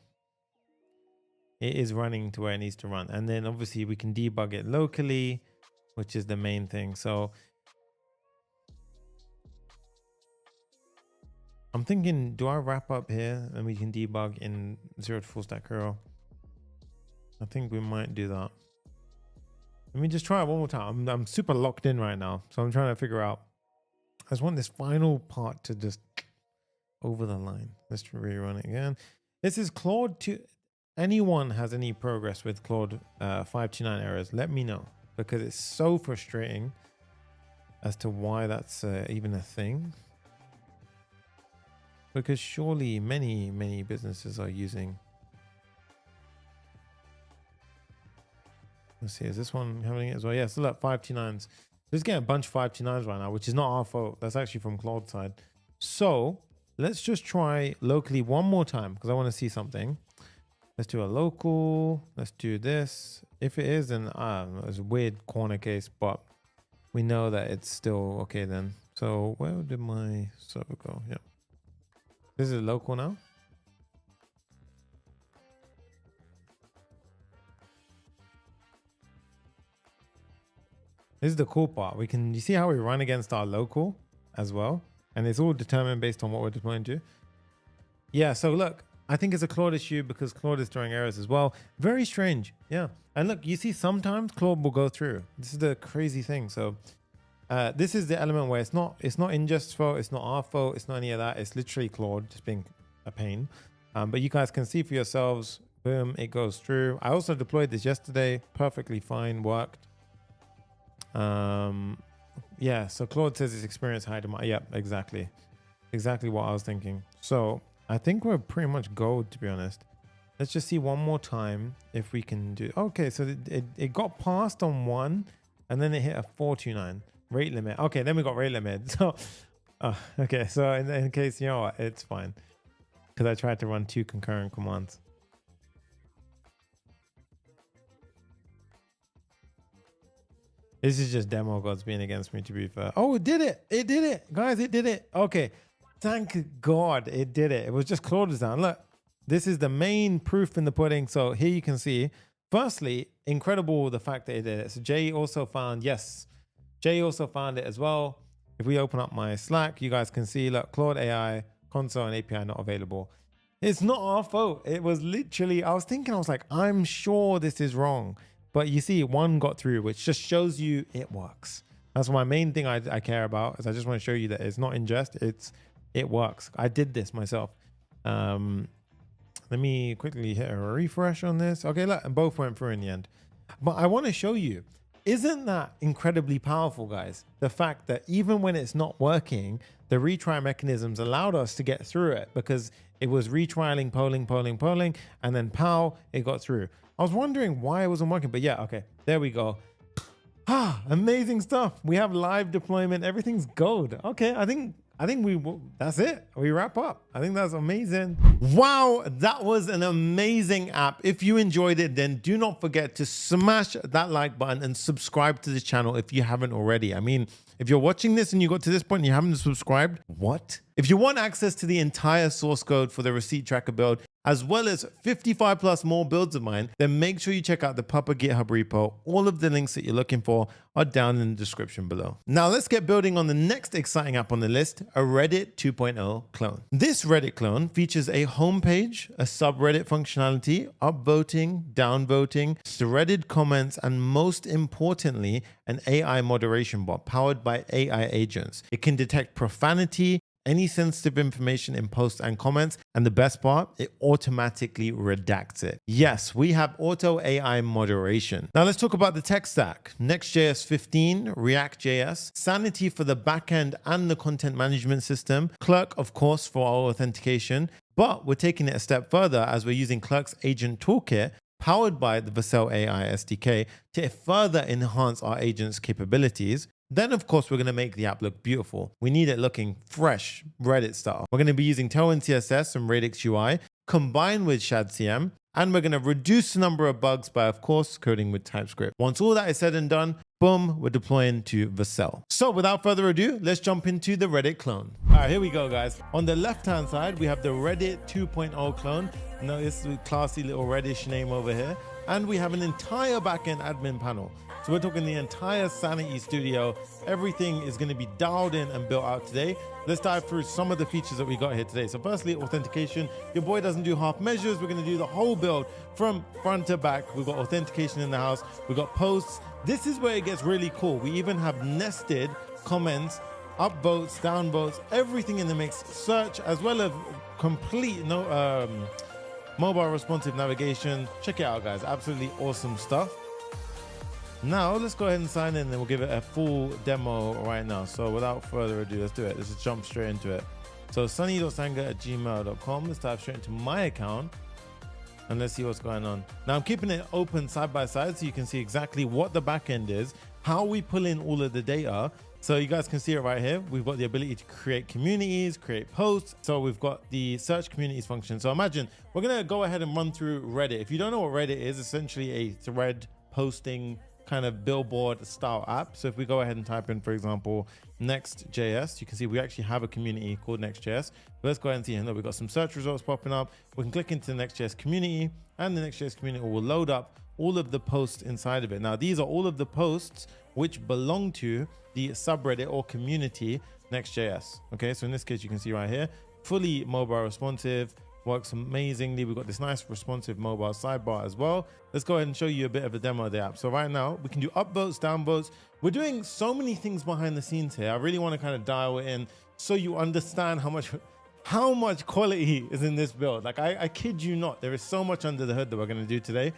it is running to where it needs to run. And then obviously we can debug it locally, which is the main thing. So I'm thinking, do I wrap up here and we can debug in 0 to full stack hero? I think we might do that. Let me just try it one more time. I'm super locked in right now. So I'm trying to figure out. I just want this final part to just over the line. Let's rerun it again. This is Claude 2. Anyone has any progress with Claude 529 errors, let me know. Because it's so frustrating as to why that's even a thing. Because surely many businesses are using. Let's see, is this one having it as well? Yeah, so look, 529s. Let's get a bunch of 529s right now, which is not our fault. That's actually from Claude side. So let's just try locally one more time because I want to see something. Let's do a local. Let's do this. If it is, then it's a weird corner case, but we know that it's still okay then. So where did my server go? Yeah. This is local now. This is the cool part. You see how we run against our local as well? And it's all determined based on what we're deploying to. Yeah, so look, I think it's a Claude issue because Claude is throwing errors as well. Very strange. Yeah. And look, you see sometimes Claude will go through. This is the crazy thing. So this is the element where it's not Inngest's fault, it's not our fault, it's not any of that. It's literally Claude just being a pain. But you guys can see for yourselves, boom, it goes through. I also deployed this yesterday, perfectly fine, worked. Yeah, so Claude says it's experience high demand. Yep, exactly what I was thinking. So I think we're pretty much gold, to be honest. Let's just see one more time if we can do. Okay, so it got passed on one and then it hit a 429 rate limit. Okay, then we got rate limit. So okay, so in case, you know what, it's fine because I tried to run 2 concurrent commands. This is just demo gods being against me, to be fair. Oh, it did it. It did it. Guys, it did it. Okay. Thank God it did it. It was just Claude is down. Look, this is the main proof in the pudding. So here you can see, firstly, incredible the fact that it did it. So Jay also found, yes, Jay also found it as well. If we open up my Slack, you guys can see, look, Claude AI, console and API not available. It's not our fault. It was literally, I was thinking, I was like, I'm sure this is wrong. But you see, one got through, which just shows you it works. That's my main thing I care about. Is I just want to show you that it's not ingest. It works. I did this myself. Let me quickly hit a refresh on this. Okay, look, and both went through in the end. But I want to show you, isn't that incredibly powerful, guys? The fact that even when it's not working, the retry mechanisms allowed us to get through it because it was retrialing, polling, and then pow, it got through. I was wondering why it wasn't working, but yeah, okay, there we go. Amazing stuff. We have live deployment. Everything's gold. Okay, I think that's it. We wrap up. I think that's amazing. Wow, that was an amazing app. If you enjoyed it, then do not forget to smash that like button and subscribe to this channel if you haven't already. I mean, if you're watching this and you got to this point and you haven't subscribed, what? If you want access to the entire source code for the receipt tracker build, as well as 55 plus more builds of mine, then make sure you check out the Papa GitHub repo. All of the links that you're looking for are down in the description below. Now let's get building on the next exciting app on the list, a Reddit 2.0 clone. This Reddit clone features a homepage, a subreddit functionality, upvoting, downvoting, threaded comments, and most importantly, an AI moderation bot powered by AI agents. It can detect profanity, any sensitive information in posts and comments, and the best part, it automatically redacts it. Yes, we have auto AI moderation. Now let's talk about the tech stack. Next.js 15, ReactJS, Sanity for the backend and the content management system, Clerk, of course, for our authentication, but we're taking it a step further as we're using Clerk's agent toolkit powered by the Vercel AI SDK to further enhance our agent's capabilities. Then, of course, we're going to make the app look beautiful. We need it looking fresh, Reddit style. We're going to be using Tailwind CSS and Radix UI combined with ShadCM, and we're going to reduce the number of bugs by, of course, coding with TypeScript. Once all that is said and done, boom, we're deploying to Vercel. So without further ado, let's jump into the Reddit clone. All right, here we go, guys. On the left-hand side, we have the Reddit 2.0 clone. Notice the classy little reddish name over here. And we have an entire backend admin panel. So we're talking the entire Sanity studio. Everything is going to be dialed in and built out today. Let's dive through some of the features that we got here today. So firstly, authentication. Your boy doesn't do half measures. We're going to do the whole build from front to back. We've got authentication in the house. We've got posts. This is where it gets really cool. We even have nested comments, upvotes, downvotes, everything in the mix. Search as well as complete mobile responsive navigation. Check it out, guys. Absolutely awesome stuff. Now let's go ahead and sign in and we'll give it a full demo right now. So without further ado, let's do it. Let's just jump straight into it. So sunny.sanga@gmail.com. Let's dive straight into my account and let's see what's going on. Now I'm keeping it open side by side so you can see exactly what the backend is, how we pull in all of the data. So you guys can see it right here. We've got the ability to create communities, create posts. So we've got the search communities function. So imagine we're going to go ahead and run through Reddit. If you don't know what Reddit is, essentially a thread posting kind of billboard style app. So if we go ahead and type in, for example, Next.js, you can see we actually have a community called Next.js. Let's go ahead and see here. We've got some search results popping up. We can click into the Next.js community and the Next.js community will load up all of the posts inside of it. Now, these are all of the posts which belong to the subreddit or community Next.js. Okay, so in this case, you can see right here, fully mobile responsive, works amazingly. We've got this nice responsive mobile sidebar as well. Let's go ahead and show you a bit of a demo of the app. So right now we can do upvotes, downvotes. We're doing so many things behind the scenes here. I really want to kind of dial it in so you understand how much quality is in this build. Like I kid you not, there is so much under the hood that we're going to do today.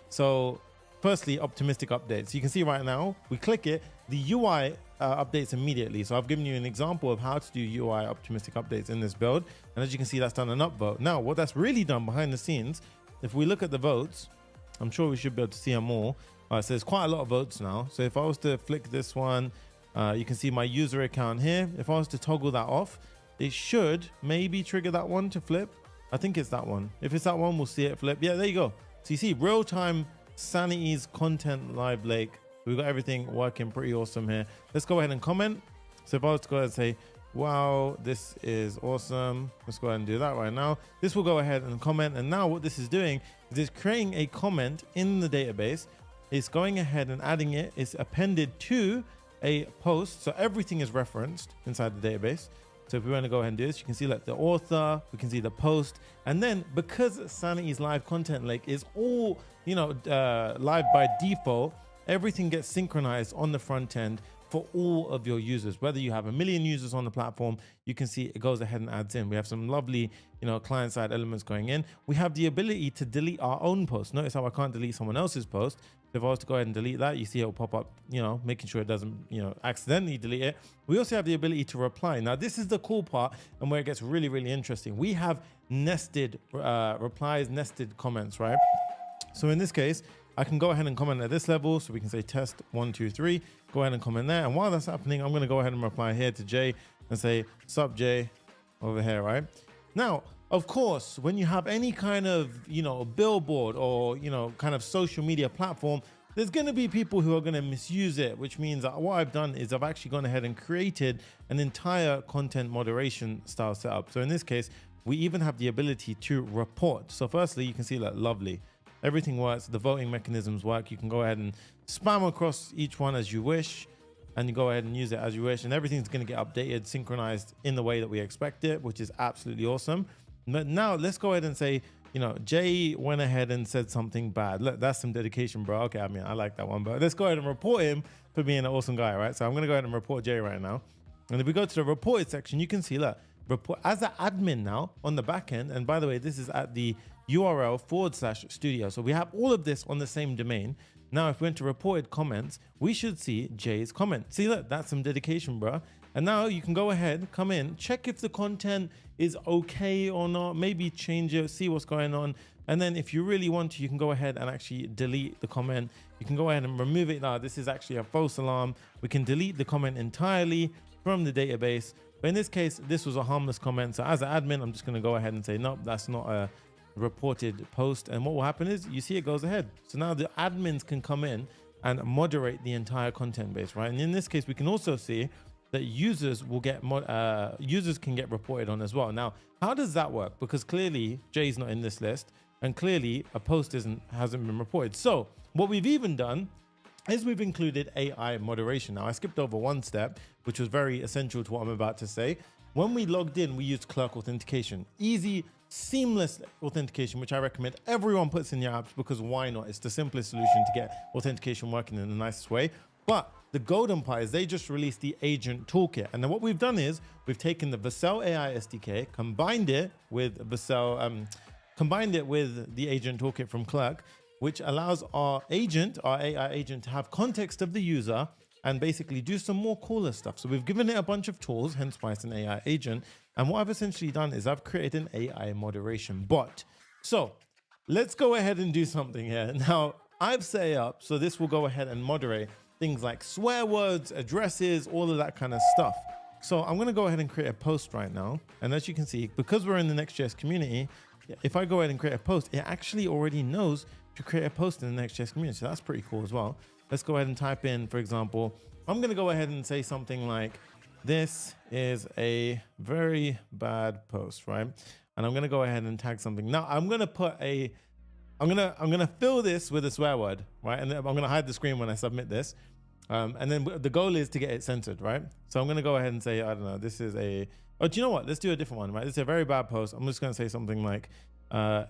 So firstly, optimistic updates. You can see right now, we click it, the UI updates immediately. So I've given you an example of how to do UI optimistic updates in this build. And as you can see, that's done an upvote. Now, what that's really done behind the scenes, if we look at the votes, I'm sure we should be able to see them all. So there's quite a lot of votes now. So if I was to flick this one, you can see my user account here. If I was to toggle that off, it should maybe trigger that one to flip. I think it's that one. If it's that one, we'll see it flip. Yeah, there you go. So you see real-time Sanity's content live lake. We've got everything working pretty awesome here. Let's go ahead and comment. So if I was to go ahead and say, wow, this is awesome. Let's go ahead and do that right now. This will go ahead and comment. And now what this is doing is it's creating a comment in the database. It's going ahead and adding it. It's appended to a post. So everything is referenced inside the database. So if we want to go ahead and do this, you can see like the author, we can see the post. And then because Sanity's live content lake is all, live by default, everything gets synchronized on the front end for all of your users. Whether you have 1 million users on the platform, you can see it goes ahead and adds in. We have some lovely, client-side elements going in. We have the ability to delete our own post. Notice how I can't delete someone else's post. If I was to go ahead and delete that, you see it will pop up, making sure it doesn't, accidentally delete it. We also have the ability to reply. Now, this is the cool part and where it gets really, really interesting. We have nested replies, nested comments, right? So in this case, I can go ahead and comment at this level. So we can say test 1, 2, 3, go ahead and comment there. And while that's happening, I'm going to go ahead and reply here to Jay and say, sup Jay over here, right? Now, of course, when you have any kind of, billboard or, kind of social media platform, there's going to be people who are going to misuse it, which means that what I've done is I've actually gone ahead and created an entire content moderation style setup. So in this case, we even have the ability to report. So firstly, you can see that lovely. Everything works. The voting mechanisms work. You can go ahead and spam across each one as you wish, and you go ahead and use it as you wish. And everything's going to get updated, synchronized in the way that we expect it, which is absolutely awesome. But now let's go ahead and say, Jay went ahead and said something bad. Look, that's some dedication, bro. Okay, I mean, I like that one, but let's go ahead and report him for being an awesome guy, right? So I'm going to go ahead and report Jay right now. And if we go to the reported section, you can see, look, report as an admin now on the back end. And by the way, this is at the URL/studio. So we have all of this on the same domain. Now, if we went to reported comments, we should see Jay's comment. See, look, that's some dedication, bro. And now you can go ahead, come in, check if the content is okay or not, maybe change it, see what's going on. And then if you really want to, you can go ahead and actually delete the comment. You can go ahead and remove it. Now, this is actually a false alarm. We can delete the comment entirely from the database. But in this case, this was a harmless comment. So as an admin, I'm just going to go ahead and say, nope, that's not a reported post. And what will happen is you see it goes ahead. So now the admins can come in and moderate the entire content base, right? And in this case, we can also see that users will get users can get reported on as well. Now, how does that work? Because clearly Jay's not in this list, and clearly a post hasn't been reported. So what we've even done is we've included AI moderation. Now, I skipped over one step, which was very essential to what I'm about to say. When we logged in, we used Clerk authentication, easy, seamless authentication, which I recommend everyone puts in your apps, because why not? It's the simplest solution to get authentication working in the nicest way. But the golden part is they just released the agent toolkit. And then what we've done is we've taken the Vercel AI SDK, combined it with the agent toolkit from Clerk, which allows our AI agent to have context of the user and basically do some more cooler stuff. So we've given it a bunch of tools, hence why it's an AI agent. And what I've essentially done is I've created an AI moderation bot. So let's go ahead and do something here. Now, I've set it up so this will go ahead and moderate things like swear words, addresses, all of that kind of stuff. So I'm going to go ahead and create a post right now. And as you can see, because we're in the Next.js community, if I go ahead and create a post, it actually already knows to create a post in the Next.js community. So that's pretty cool as well. Let's go ahead and type in, for example, I'm going to go ahead and say something like, this is a very bad post, right? And I'm going to go ahead and tag something. Now I'm going to put I'm going to fill this with a swear word, right? And then I'm going to hide the screen when I submit this. And then the goal is to get it censored, right? So I'm going to go ahead and say, I don't know, this is do you know what? Let's do a different one, right? This is a very bad post. I'm just going to say something like,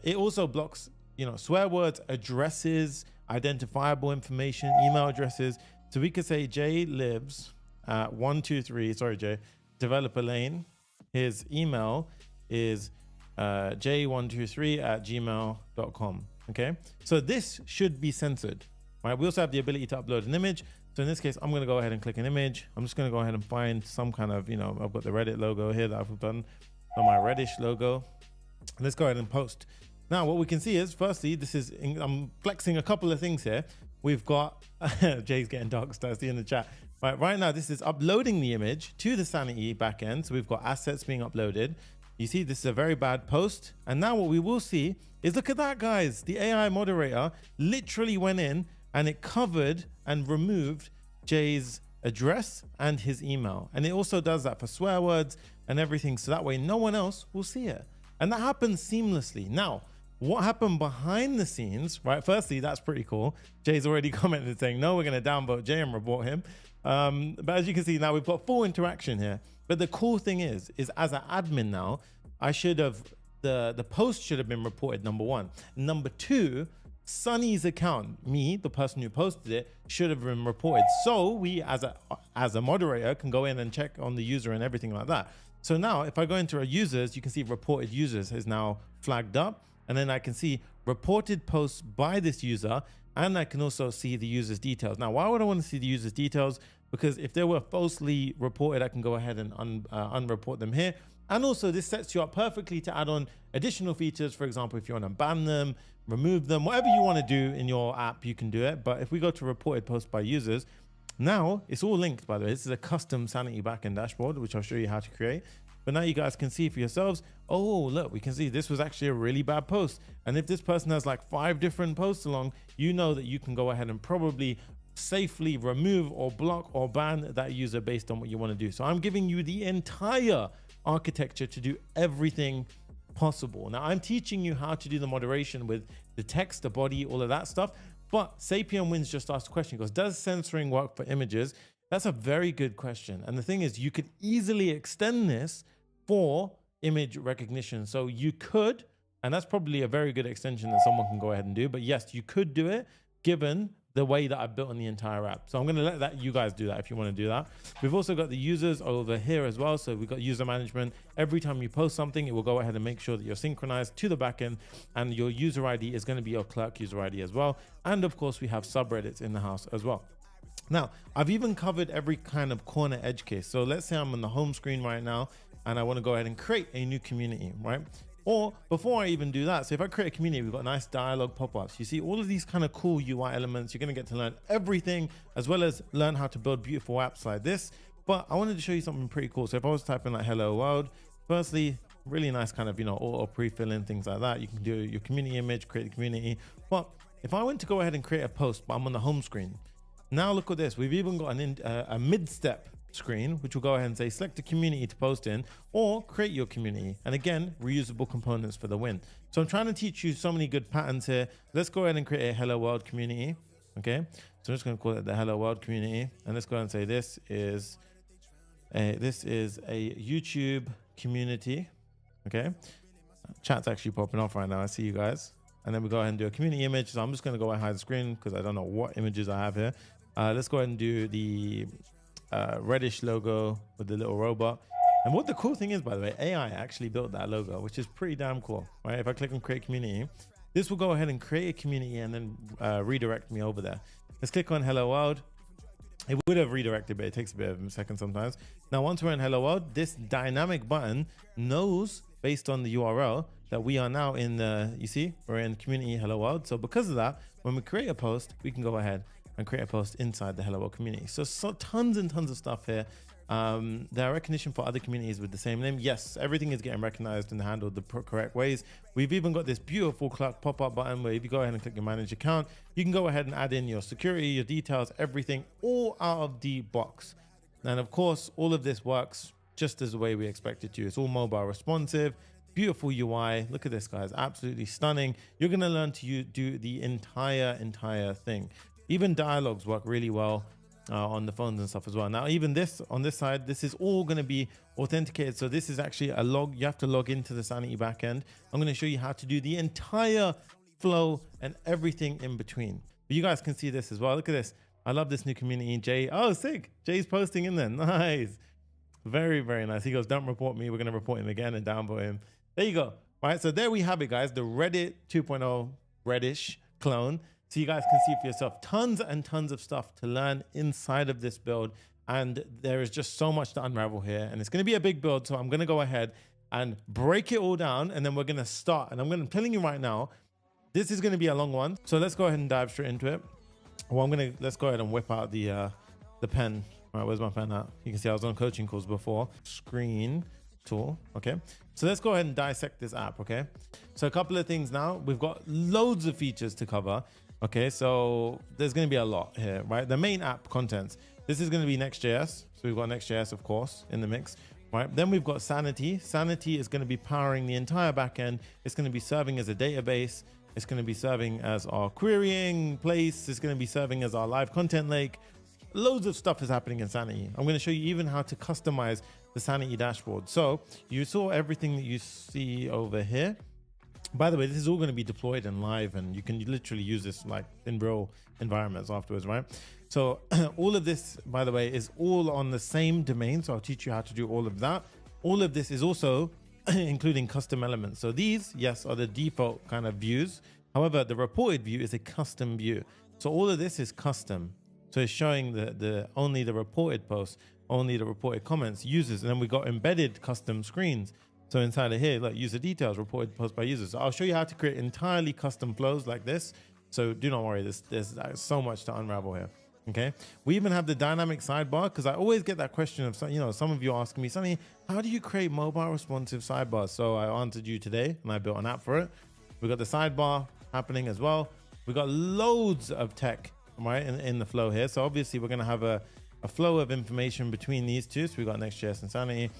it also blocks, swear words, addresses, identifiable information, email addresses. So we could say Jay lives at 123, sorry, Jay, developer lane. His email is j123@gmail.com. Okay. So this should be censored, right? We also have the ability to upload an image. So in this case, I'm going to go ahead and click an image. I'm just going to go ahead and find some kind of, I've got the Reddit logo here that I've done on my Reddish logo. Let's go ahead and post. Now, what we can see is, firstly, I'm flexing a couple of things here. We've got, Jay's getting dark, so I see in the chat. Right now, this is uploading the image to the Sanity backend. So we've got assets being uploaded. You see, this is a very bad post. And now what we will see is, look at that, guys. The AI moderator literally went in and it covered and removed Jay's address and his email. And it also does that for swear words and everything. So that way no one else will see it. And that happens seamlessly. Now, what happened behind the scenes, right? Firstly, that's pretty cool. Jay's already commented saying, no, we're going to downvote Jay and report him. But as you can see, now we've got full interaction here. But the cool thing is as an admin now, the post should have been reported, number one. Number two, Sunny's account, me, the person who posted it, should have been reported. So we, as a moderator, can go in and check on the user and everything like that. So now if I go into our users, you can see reported users is now flagged up. And then I can see reported posts by this user, and I can also see the user's details. Now, why would I want to see the user's details? Because if they were falsely reported, I can go ahead and unreport them here. And also this sets you up perfectly to add on additional features. For example, if you want to ban them, remove them, whatever you want to do in your app, you can do it. But if we go to reported posts by users, now it's all linked, by the way. This is a custom Sanity backend dashboard, which I'll show you how to create. But now you guys can see for yourselves, oh, look, we can see this was actually a really bad post. And if this person has like 5 different posts along, you know that you can go ahead and probably safely remove or block or ban that user based on what you want to do. So I'm giving you the entire architecture to do everything possible. Now I'm teaching you how to do the moderation with the text, the body, all of that stuff. But Sapien Wins just asked a question. He goes, does censoring work for images? That's a very good question. And the thing is, you could easily extend this for image recognition. So you could, and that's probably a very good extension that someone can go ahead and do. But yes, you could do it given the way that I've built on the entire app. So I'm going to let you guys do that if you want to do that. We've also got the users over here as well. So we've got user management. Every time you post something, it will go ahead and make sure that you're synchronized to the backend, and your user ID is going to be your clerk user ID as well. And of course, we have subreddits in the house as well. Now, I've even covered every kind of corner edge case. So let's say I'm on the home screen right now and I want to go ahead and create a new community, right? Or before I even do that, so if I create a community, we've got nice dialogue pop-ups. You see all of these kind of cool UI elements. You're going to get to learn everything, as well as learn how to build beautiful apps like this. But I wanted to show you something pretty cool. So if I was typing like hello world, firstly, really nice kind of, auto pre-fill in, things like that. You can do your community image, create the community. But if I went to go ahead and create a post, but I'm on the home screen, now look at this. We've even got a mid-step screen, which will go ahead and say select a community to post in, or create your community. And again, reusable components for the win. So I'm trying to teach you so many good patterns here. Let's go ahead and create a hello world community. Okay, so I'm just going to call it the hello world community, and let's go ahead and say this is a YouTube community. Okay, chat's actually popping off right now. I see you guys. And then we go ahead and do a community image. So I'm just going to go ahead and hide the screen because I don't know what images I have here. Let's go ahead and do the reddish logo with the little robot. And what the cool thing is, by the way, AI actually built that logo, which is pretty damn cool, right? If I click on create community, this will go ahead and create a community and then redirect me over there. Let's click on hello world. It would have redirected, but it takes a bit of a second sometimes. Now, once we're in hello world, this dynamic button knows based on the URL that we are now in the, you see, we're in community hello world. So because of that, when we create a post, we can go ahead and create a post inside the hello world community. So tons and tons of stuff here. There are recognition for other communities with the same name. Yes, everything is getting recognized and handled the correct ways. We've even got this beautiful clerk pop-up button where if you go ahead and click your manage account, you can go ahead and add in your security, your details, everything all out of the box. And of course, all of this works just as the way we expect it to. It's all mobile responsive, beautiful UI. Look at this, guys, absolutely stunning. You're gonna learn to do the entire thing. Even dialogues work really well on the phones and stuff as well. Now, even this on this side, this is all going to be authenticated. So this is actually a log. You have to log into the Sanity backend. I'm going to show you how to do the entire flow and everything in between. But you guys can see this as well. Look at this. I love this new community. Jay, oh, sick. Jay's posting in there. Nice. Very, very nice. He goes, don't report me. We're going to report him again and downvote him. There you go. All right. So there we have it, guys. The Reddit 2.0 Reddish clone. So you guys can see for yourself, tons and tons of stuff to learn inside of this build. And there is just so much to unravel here. And it's going to be a big build. So I'm going to go ahead and break it all down. And then we're going to start. And I'm telling you right now, this is going to be a long one. So let's go ahead and dive straight into it. Well, let's go ahead and whip out the pen. All right, where's my pen at? You can see I was on coaching calls before. Screen tool. Okay. So let's go ahead and dissect this app. Okay. So a couple of things now. We've got loads of features to cover. Okay, so there's going to be a lot here, right? The main app contents. This is going to be Next.js. So we've got Next.js, of course, in the mix, right? Then we've got Sanity. Sanity is going to be powering the entire backend. It's going to be serving as a database. It's going to be serving as our querying place. It's going to be serving as our live content lake. Loads of stuff is happening in Sanity. I'm going to show you even how to customize the Sanity dashboard. So you saw everything that you see over here. By the way, this is all going to be deployed and live, and you can literally use this like in real environments afterwards, right? So all of this, by the way, is all on the same domain. So I'll teach you how to do all of that. All of this is also including custom elements. So these, yes, are the default kind of views. However, the reported view is a custom view. So all of this is custom. So it's showing only the reported posts. only the reported comments, users, and then we got embedded custom screens. So inside of here, like user details, reported post by users. So I'll show you how to create entirely custom flows like this. So do not worry, there's so much to unravel here. Okay, we even have the dynamic sidebar, because I always get that question of, you know, some of you asking me, Sonny, how do you create mobile responsive sidebars? So I answered you today and I built an app for it. We got the sidebar happening as well. We got loads of tech, right, in the flow here. So obviously we're going to have a flow of information between these two. So we got Next.js and Sanity,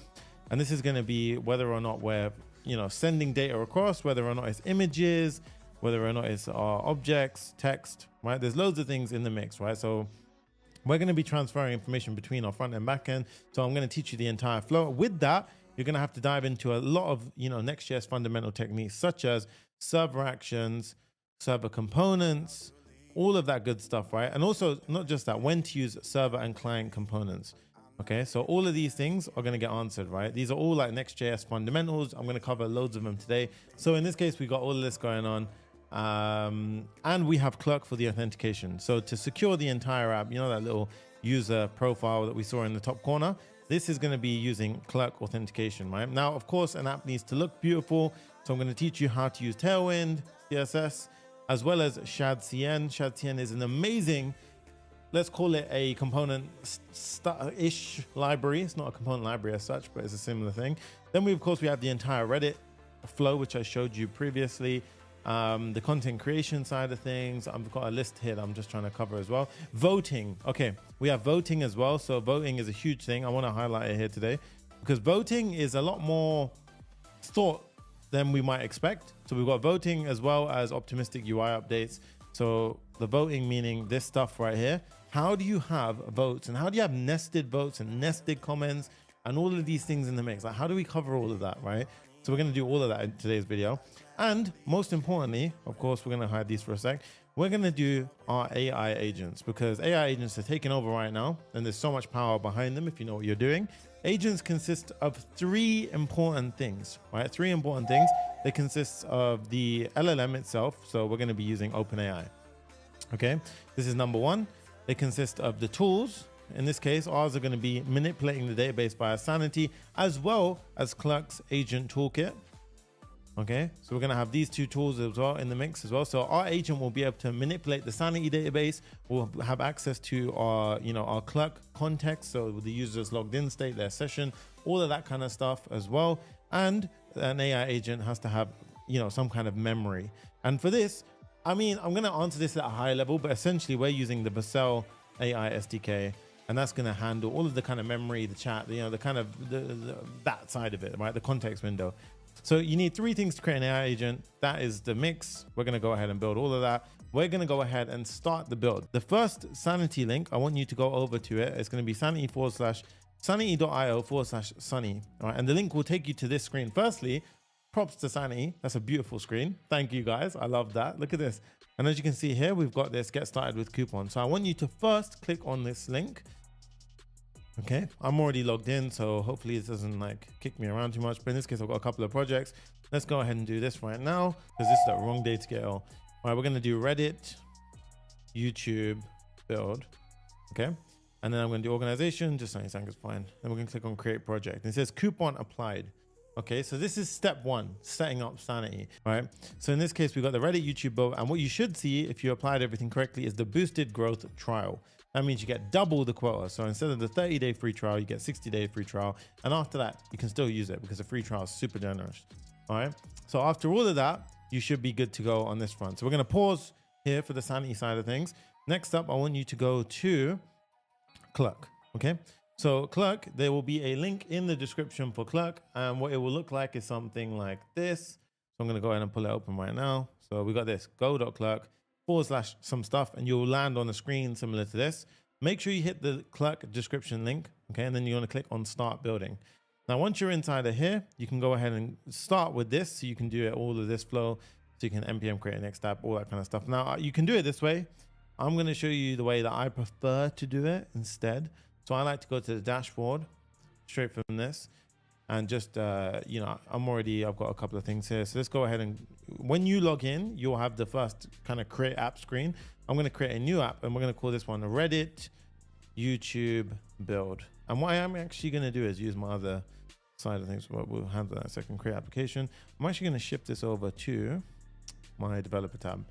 and this is going to be whether or not we're, you know, sending data across, whether or not it's images, whether or not it's objects, text, right? There's loads of things in the mix, right? So we're going to be transferring information between our front and back end. So I'm going to teach you the entire flow. With that, you're going to have to dive into a lot of, you know, Next.js fundamental techniques, such as server actions, server components, all of that good stuff, right? And also not just that, when to use server and client components. Okay, so all of these things are going to get answered, right? These are all like Next.js fundamentals. I'm going to cover loads of them today. So in this case, we got all of this going on. And we have Clerk for the authentication. So to secure the entire app, you know, that little user profile that we saw in the top corner, this is going to be using Clerk authentication, right? Now, of course, an app needs to look beautiful. So I'm going to teach you how to use Tailwind, CSS, as well as ShadCN. ShadCN is an amazing, let's call it a component-ish library. It's not a component library as such, but it's a similar thing. Then we, of course, we have the entire Reddit flow, which I showed you previously. The content creation side of things, I've got a list here that I'm just trying to cover as well. Voting, okay, we have voting as well. So voting is a huge thing. I want to highlight it here today because voting is a lot more thought than we might expect. So we've got voting as well as optimistic UI updates. So the voting meaning this stuff right here. How do you have votes and how do you have nested votes and nested comments and all of these things in the mix? Like, how do we cover all of that, right? So we're going to do all of that in today's video. And most importantly, of course, we're going to hide these for a sec. We're going to do our AI agents, because AI agents are taking over right now. And there's so much power behind them if you know what you're doing. Agents consist of three important things, right? Three important things. They consist of the LLM itself. So we're going to be using OpenAI. Okay, this is number one. They consist of the tools. In this case, ours are going to be manipulating the database via Sanity, as well as Clerk's agent toolkit. Okay, so we're going to have these two tools as well in the mix as well. So our agent will be able to manipulate the Sanity database. We'll have access to our, you know, our Clerk context. So the user's logged in state, their session, all of that kind of stuff as well. And an AI agent has to have, you know, some kind of memory. And for this, I mean, I'm going to answer this at a high level, but essentially we're using the Vercel AI SDK. And that's going to handle all of the kind of memory, the chat, you know, the kind of that side of it, right? The context window. So you need three things to create an AI agent. That is the mix. We're going to go ahead and build all of that. We're going to go ahead and start the build. The first Sanity link, I want you to go over to it. It's going to be sanity.io/sunny. All right, and the link will take you to this screen. Firstly, props to Sanity. That's a beautiful screen. Thank you guys. I love that. Look at this. And as you can see here, we've got this get started with coupon. So I want you to first click on this link. Okay, I'm already logged in, so hopefully it doesn't like kick me around too much. But in this case, I've got a couple of projects. Let's go ahead and do this right now, because this is the wrong day to get all. All right, we're going to do Reddit, YouTube, build. Okay, and then I'm going to do organization, just saying it's fine. Then we're going to click on create project. And it says coupon applied. Okay, so this is step one, setting up Sanity, right? So in this case, we've got the Reddit, YouTube build, and what you should see if you applied everything correctly is the boosted growth trial. That means you get double the quota. So instead of the 30-day free trial, you get 60-day free trial. And after that, you can still use it because the free trial is super generous. All right. So after all of that, you should be good to go on this front. So we're going to pause here for the Sanity side of things. Next up, I want you to go to Clerk. Okay. So Clerk, there will be a link in the description for Clerk. And what it will look like is something like this. So I'm going to go ahead and pull it open right now. So we got this go.clerk/some stuff, and you'll land on a screen similar to this. Make sure you hit the Clerk description link, okay? And then you're gonna click on start building. Now, once you're inside of here, you can go ahead and start with this. So you can do it, all of this flow. So you can npm create a next app, all that kind of stuff. Now you can do it this way. I'm gonna show you the way that I prefer to do it instead. So I like to go to the dashboard straight from this. And just, you know, I've got a couple of things here. So let's go ahead and when you log in, you'll have the first kind of create app screen. I'm going to create a new app and we're going to call this one Reddit YouTube build. And what I am actually going to do is use my other side of things, but we'll handle that in a second. Create application. I'm actually going to shift this over to my developer tab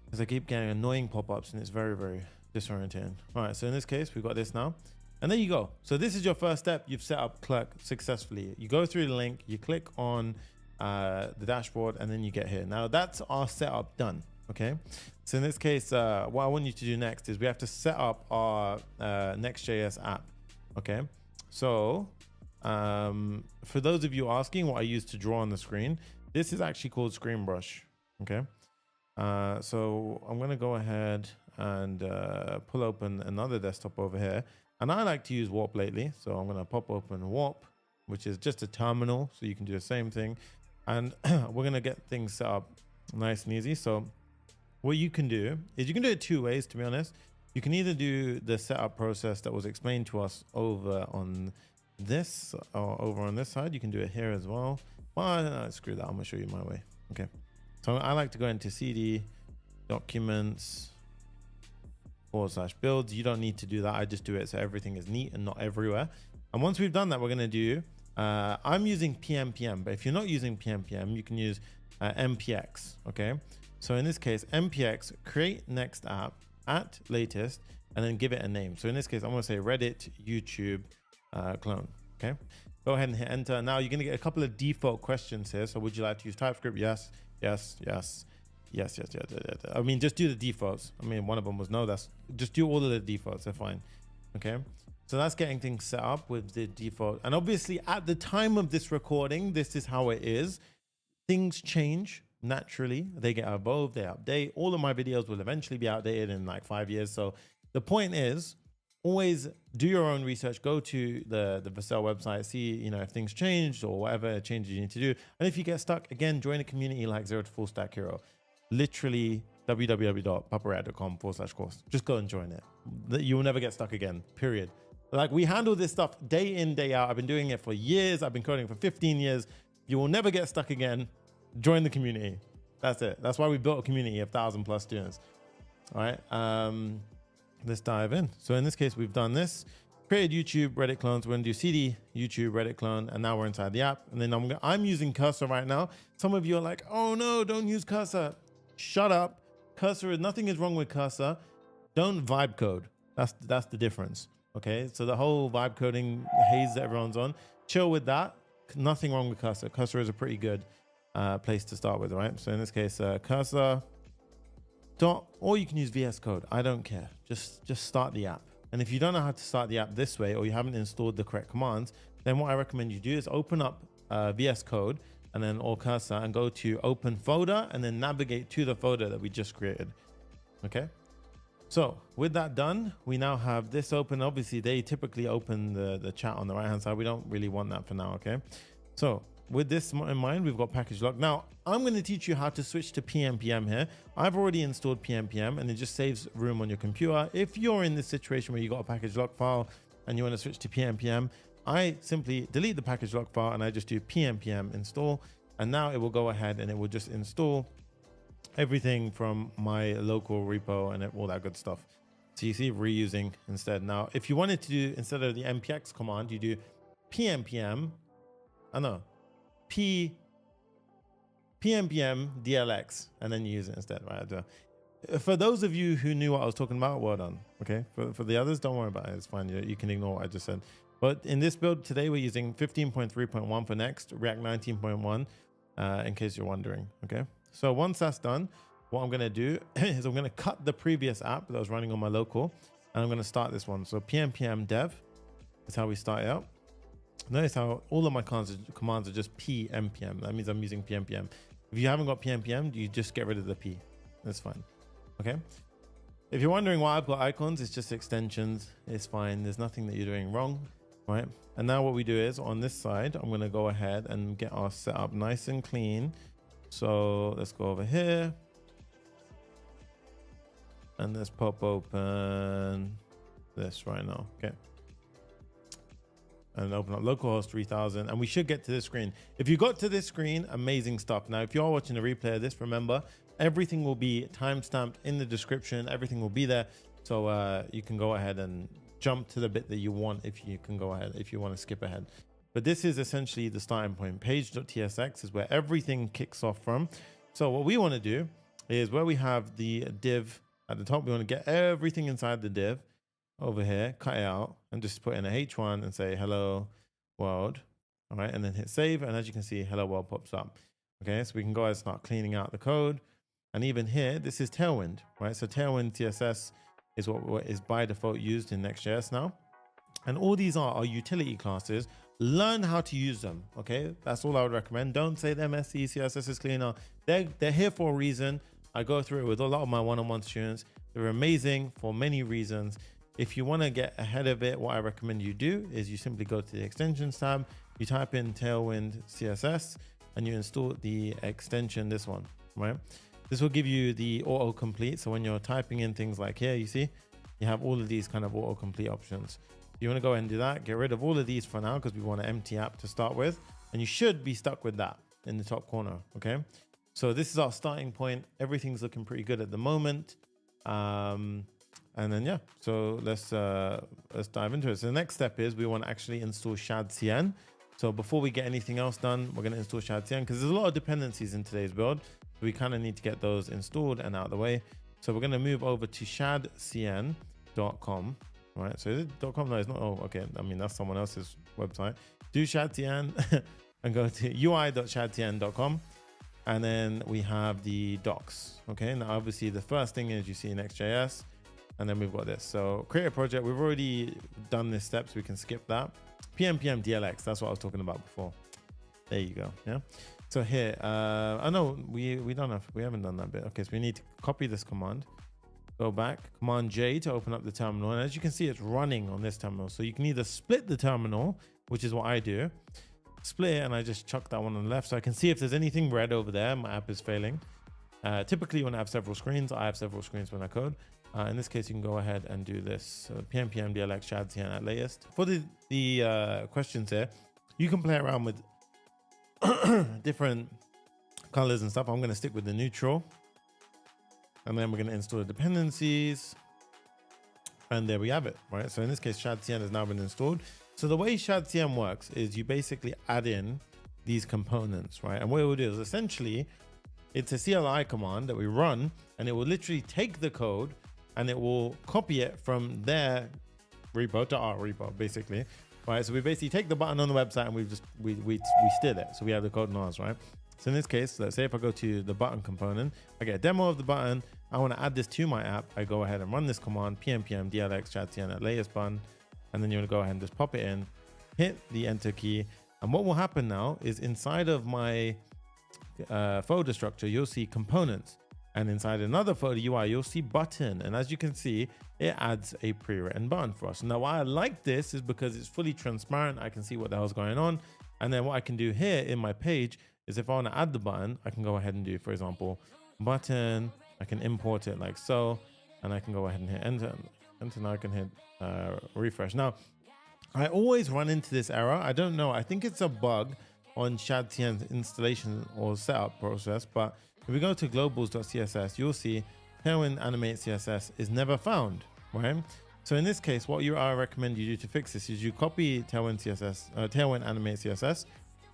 because I keep getting annoying pop-ups and it's very, very disorienting. All right, so in this case, we've got this now. And there you go. So this is your first step. You've set up Clerk successfully. You go through the link, you click on the dashboard, and then you get here. Now that's our setup done. Okay. So in this case, what I want you to do next is we have to set up our Next.js app. Okay. So for those of you asking what I use to draw on the screen, this is actually called Screen Brush. Okay. So I'm going to go ahead and pull open another desktop over here. And I like to use Warp lately. So I'm going to pop open Warp, which is just a terminal. So you can do the same thing. And we're going to get things set up nice and easy. So what you can do is you can do it two ways, to be honest. You can either do the setup process that was explained to us over on this or over on this side. You can do it here as well. Well, screw that. I'm going to show you my way. Okay. So I like to go into CD, documents, /builds. You don't need to do that. I just do it so everything is neat and not everywhere. And once we've done that, we're going to do, I'm using PMPM, but if you're not using PMPM, you can use MPX. Okay. So in this case, MPX, create next app at latest, and then give it a name. So in this case, I'm going to say Reddit YouTube clone. Okay. Go ahead and hit enter. Now you're going to get a couple of default questions here. So would you like to use TypeScript? Yes, yes, yes. Yes. I mean, just do the defaults. I mean, one of them was no, just do all of the defaults. They're fine. Okay. So that's getting things set up with the default. And obviously at the time of this recording, this is how it is. Things change naturally. They get evolved, they update. All of my videos will eventually be outdated in like 5 years. So the point is always do your own research, go to the Vercel website, see, if things changed or whatever changes you need to do. And if you get stuck, again, join a community like Zero to Full Stack Hero. Literally www.paparazzo.com/course. Just go and join it. You will never get stuck again, period. Like, we handle this stuff day in, day out. I've been doing it for years. I've been coding for 15 years. You will never get stuck again. Join the community. That's it. That's why we built a community of 1,000+ students. All right. Let's dive in. So in this case, we've done this. Created YouTube Reddit clones. We're going to do CD YouTube Reddit clone, and now we're inside the app. And then I'm using Cursor right now. Some of you are like, oh no, don't use Cursor. Shut up. Cursor, nothing is wrong with Cursor. Don't vibe code. That's the difference. Okay, so the whole vibe coding haze that everyone's on, chill with that. Nothing wrong with Cursor. Cursor is a pretty good place to start with, right? So in this case, Cursor dot, or you can use VS Code. I don't care. Just start the app. And if you don't know how to start the app this way, or you haven't installed the correct commands, then what I recommend you do is open up VS Code and then or Cursor and go to open folder and then navigate to the folder that we just created. Okay. So with that done, we now have this open. Obviously, they typically open the chat on the right-hand side. We don't really want that for now, okay? So with this in mind, we've got package lock. Now, I'm going to teach you how to switch to PMPM here. I've already installed PMPM, and it just saves room on your computer. If you're in this situation where you got a package lock file and you want to switch to PMPM, I simply delete the package lock file and I just do PMPM install. And now it will go ahead and it will just install everything from my local repo and all that good stuff. So you see reusing instead. Now, if you wanted to do, instead of the npx command, you do PMPM DLX, and then you use it instead, right? For those of you who knew what I was talking about, well done. Okay. For the others, don't worry about it. It's fine. You can ignore what I just said. But in this build today, we're using 15.3.1 for Next, React 19.1, in case you're wondering. Okay. So once that's done, what I'm going to do is I'm going to cut the previous app that was running on my local, and I'm going to start this one. So PMPM dev is how we start it out. Notice how all of my commands are just PMPM. That means I'm using PMPM. If you haven't got PMPM, you just get rid of the P. That's fine. Okay. If you're wondering why I've got icons, it's just extensions. It's fine. There's nothing that you're doing wrong. Right. And now what we do is on this side, I'm going to go ahead and get our setup nice and clean. So let's go over here and let's pop open this right now. Okay. And open up localhost 3000, and we should get to this screen. If you got to this screen, amazing stuff. Now, if you are watching a replay of this, remember, everything will be timestamped in the description. Everything will be there. So you can go ahead and jump to the bit that you want if you can go ahead, if you want to skip ahead. But this is essentially the starting point. Page.tsx is where everything kicks off from. So what we want to do is where we have the div at the top, we want to get everything inside the div over here, cut it out, and just put in a H1 and say hello world. All right, and then hit save. And as you can see, hello world pops up. Okay, so we can go ahead and start cleaning out the code. And even here, this is Tailwind, right? So Tailwind CSS is what is by default used in Next.js now. And all these are utility classes. Learn how to use them, okay? That's all I would recommend. Don't say they're messy, CSS is cleaner. They're here for a reason. I go through it with a lot of my one-on-one students. They're amazing for many reasons. If you want to get ahead of it, what I recommend you do is you simply go to the extensions tab, you type in Tailwind CSS, and you install the extension, this one, right? This will give you the autocomplete. So when you're typing in things like here, you see, you have all of these kind of autocomplete options. You want to go ahead and do that. Get rid of all of these for now because we want an empty app to start with. And you should be stuck with that in the top corner, okay? So this is our starting point. Everything's looking pretty good at the moment. And then, yeah, so let's dive into it. So the next step is we want to actually install ShadCN. So before we get anything else done, we're going to install ShadCN because there's a lot of dependencies in today's build. So we kind of need to get those installed and out of the way. So we're going to move over to shadcn.com. Right, so is it .com? No, it's not. Oh, okay. I mean, that's someone else's website. Do ShadCN and go to ui.shadcn.com. And then we have the docs. Okay, now obviously the first thing is you see Next.js, and then we've got this. So create a project. We've already done this step, so we can skip that. PMPM DLX, that's what I was talking about before. There you go. Yeah. So here, oh no, we haven't done that bit. Okay, so we need to copy this command. Go back, Command J to open up the terminal. And as you can see, it's running on this terminal. So you can either split the terminal, which is what I do. Split it, and I just chuck that one on the left. So I can see if there's anything red over there, my app is failing. Typically when I have several screens, I have several screens when I code. In this case, you can go ahead and do this. So PMPM DLX ShadCN at latest. For the questions here, you can play around with different colors and stuff. I'm going to stick with the neutral. And then we're going to install the dependencies. And there we have it, right? So in this case, ShadCN has now been installed. So the way ShadCN works is you basically add in these components, right? And what it will do is essentially, it's a CLI command that we run, and it will literally take the code and it will copy it from their repo to our repo, basically, right? So we basically take the button on the website and we steal it. So we have the code in ours, right? So in this case, let's say if I go to the button component, I get a demo of the button. I want to add this to my app. I go ahead and run this command, PMPM DLX ShadCN at latest button. And then you want to go ahead and just pop it in, hit the enter key. And what will happen now is inside of my folder structure, you'll see components. And inside another folder UI, you'll see button. And as you can see, it adds a pre-written button for us. Now, why I like this is because it's fully transparent. I can see what the hell's going on. And then what I can do here in my page is if I want to add the button, I can go ahead and do, for example, button. I can import it like so, and I can go ahead and hit enter. And now I can hit refresh. Now, I always run into this error. I don't know. I think it's a bug on ShadCN's installation or setup process. But if we go to globals.css, you'll see Tailwind animate CSS is never found, right? So in this case, what I recommend you do to fix this is you copy Tailwind animate CSS,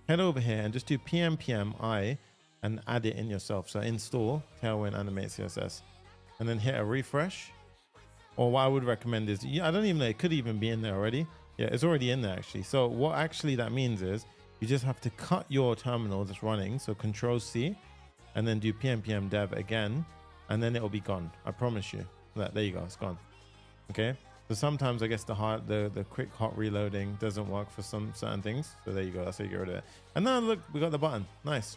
head over here and just do PMPM and add it in yourself. So install Tailwind animate CSS and then hit a refresh. Or what I would recommend is, I don't even know, it could even be in there already. Yeah, it's already in there actually. So what actually that means is you just have to cut your terminal that's running. So Control C and then do PMPM dev again, and then it'll be gone. I promise you. There you go, it's gone. Okay. So sometimes I guess the quick hot reloading doesn't work for some certain things. So there you go. That's how you get rid of it. And now look, we got the button. Nice.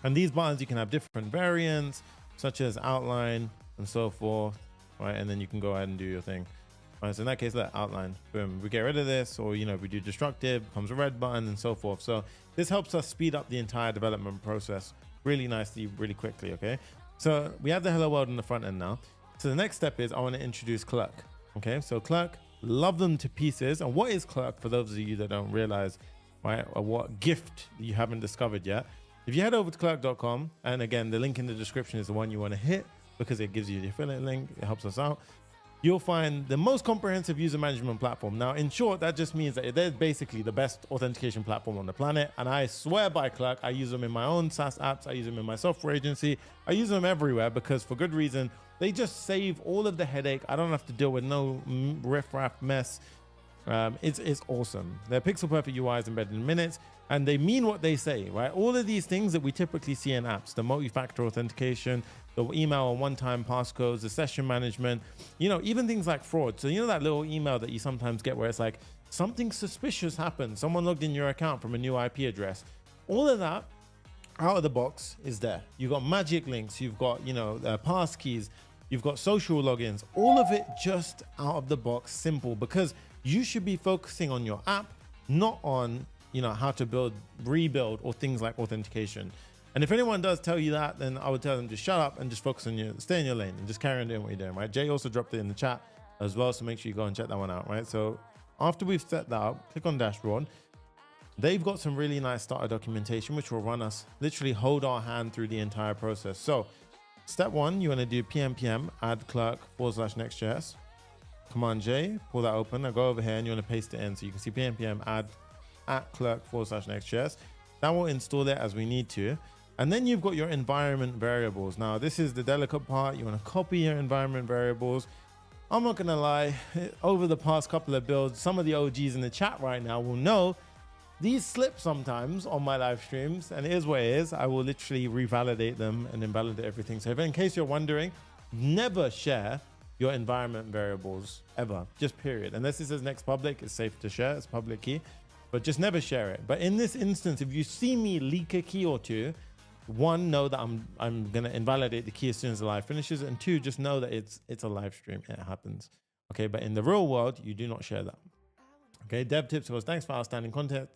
And these buttons, you can have different variants, such as outline and so forth, right? And then you can go ahead and do your thing. All right, so in that case, let outline, boom, we get rid of this, or, you know, if we do destructive, becomes a red button and so forth. So this helps us speed up the entire development process really nicely, really quickly, okay? So we have the hello world in the front end now. So the next step is I want to introduce Clerk. Okay, so Clerk, love them to pieces. And what is Clerk, for those of you that don't realize, right, or what gift you haven't discovered yet? If you head over to clerk.com, and again, the link in the description is the one you want to hit because it gives you the affiliate link, it helps us out. you'll find the most comprehensive user management platform. Now, in short, that just means that they're basically the best authentication platform on the planet. And I swear by Clerk, I use them in my own SaaS apps. I use them in my software agency. I use them everywhere because for good reason, they just save all of the headache. I don't have to deal with no riff-raff mess. It's awesome. Their pixel perfect UI is embedded in minutes, and they mean what they say, right? All of these things that we typically see in apps, the multi-factor authentication, the email and one-time passcodes, the session management, even things like fraud. So that little email that you sometimes get where it's like something suspicious happened. Someone logged in your account from a new IP address. All of that out of the box is there. You've got magic links, you've got, pass keys, you've got social logins, all of it just out of the box, simple, because you should be focusing on your app, not on, how to build, rebuild, or things like authentication. And if anyone does tell you that, then I would tell them just shut up and just focus on stay in your lane and just carry on doing what you're doing, right? Jay also dropped it in the chat as well, so make sure you go and check that one out, right? So after we've set that up, click on dashboard. They've got some really nice starter documentation, which will run us, literally hold our hand through the entire process. So step one, you want to do pm add clerk /Next.js. Command J, pull that open. Now go over here and you want to paste it in. So you can see pm add @clerk /Next.js. That will install it as we need to. And then you've got your environment variables. Now this is the delicate part. You want to copy your environment variables. I'm not going to lie, over the past couple of builds, some of the OGs in the chat right now will know these slip sometimes on my live streams, and it is what it is. I will literally revalidate them and invalidate everything. So if in case you're wondering, never share your environment variables ever, just period. Unless it says next public, it's safe to share, it's public key, but just never share it. But in this instance, if you see me leak a key or two, one, know that I'm gonna invalidate the key as soon as the live finishes, and two, just know that it's a live stream, it happens. Okay, but in the real world, you do not share that. Okay, Dev Tips goes, thanks for outstanding content.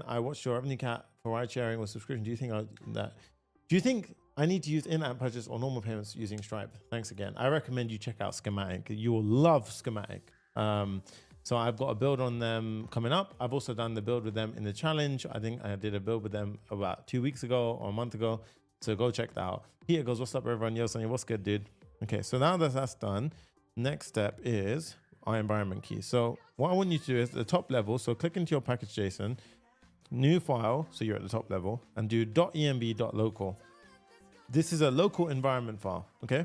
I watched your revenue cap for ride sharing or subscription. Do you think I need to use in-app purchase or normal payments using Stripe? Thanks again. I recommend you check out Schematic. You will love Schematic. So I've got a build on them coming up. I've also done the build with them in the challenge. I think I did a build with them about 2 weeks ago or a month ago. So go check that out. Peter goes, what's up everyone? Yo, Sonny, what's good, dude? Okay, so now that that's done, next step is our environment key. So what I want you to do is the top level. So click into your package.json, new file. So you're at the top level and do .env.local. This is a local environment file, okay?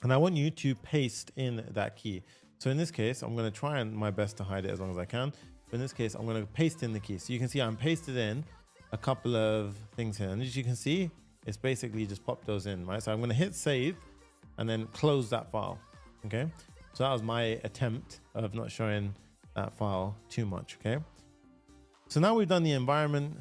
And I want you to paste in that key. So in this case, I'm gonna try my best to hide it as long as I can. But in this case, I'm gonna paste in the key. So you can see I'm pasted in a couple of things here. And as you can see, it's basically just popped those in, right? So I'm gonna hit save and then close that file, okay? So that was my attempt of not showing that file too much, okay? So now we've done the environment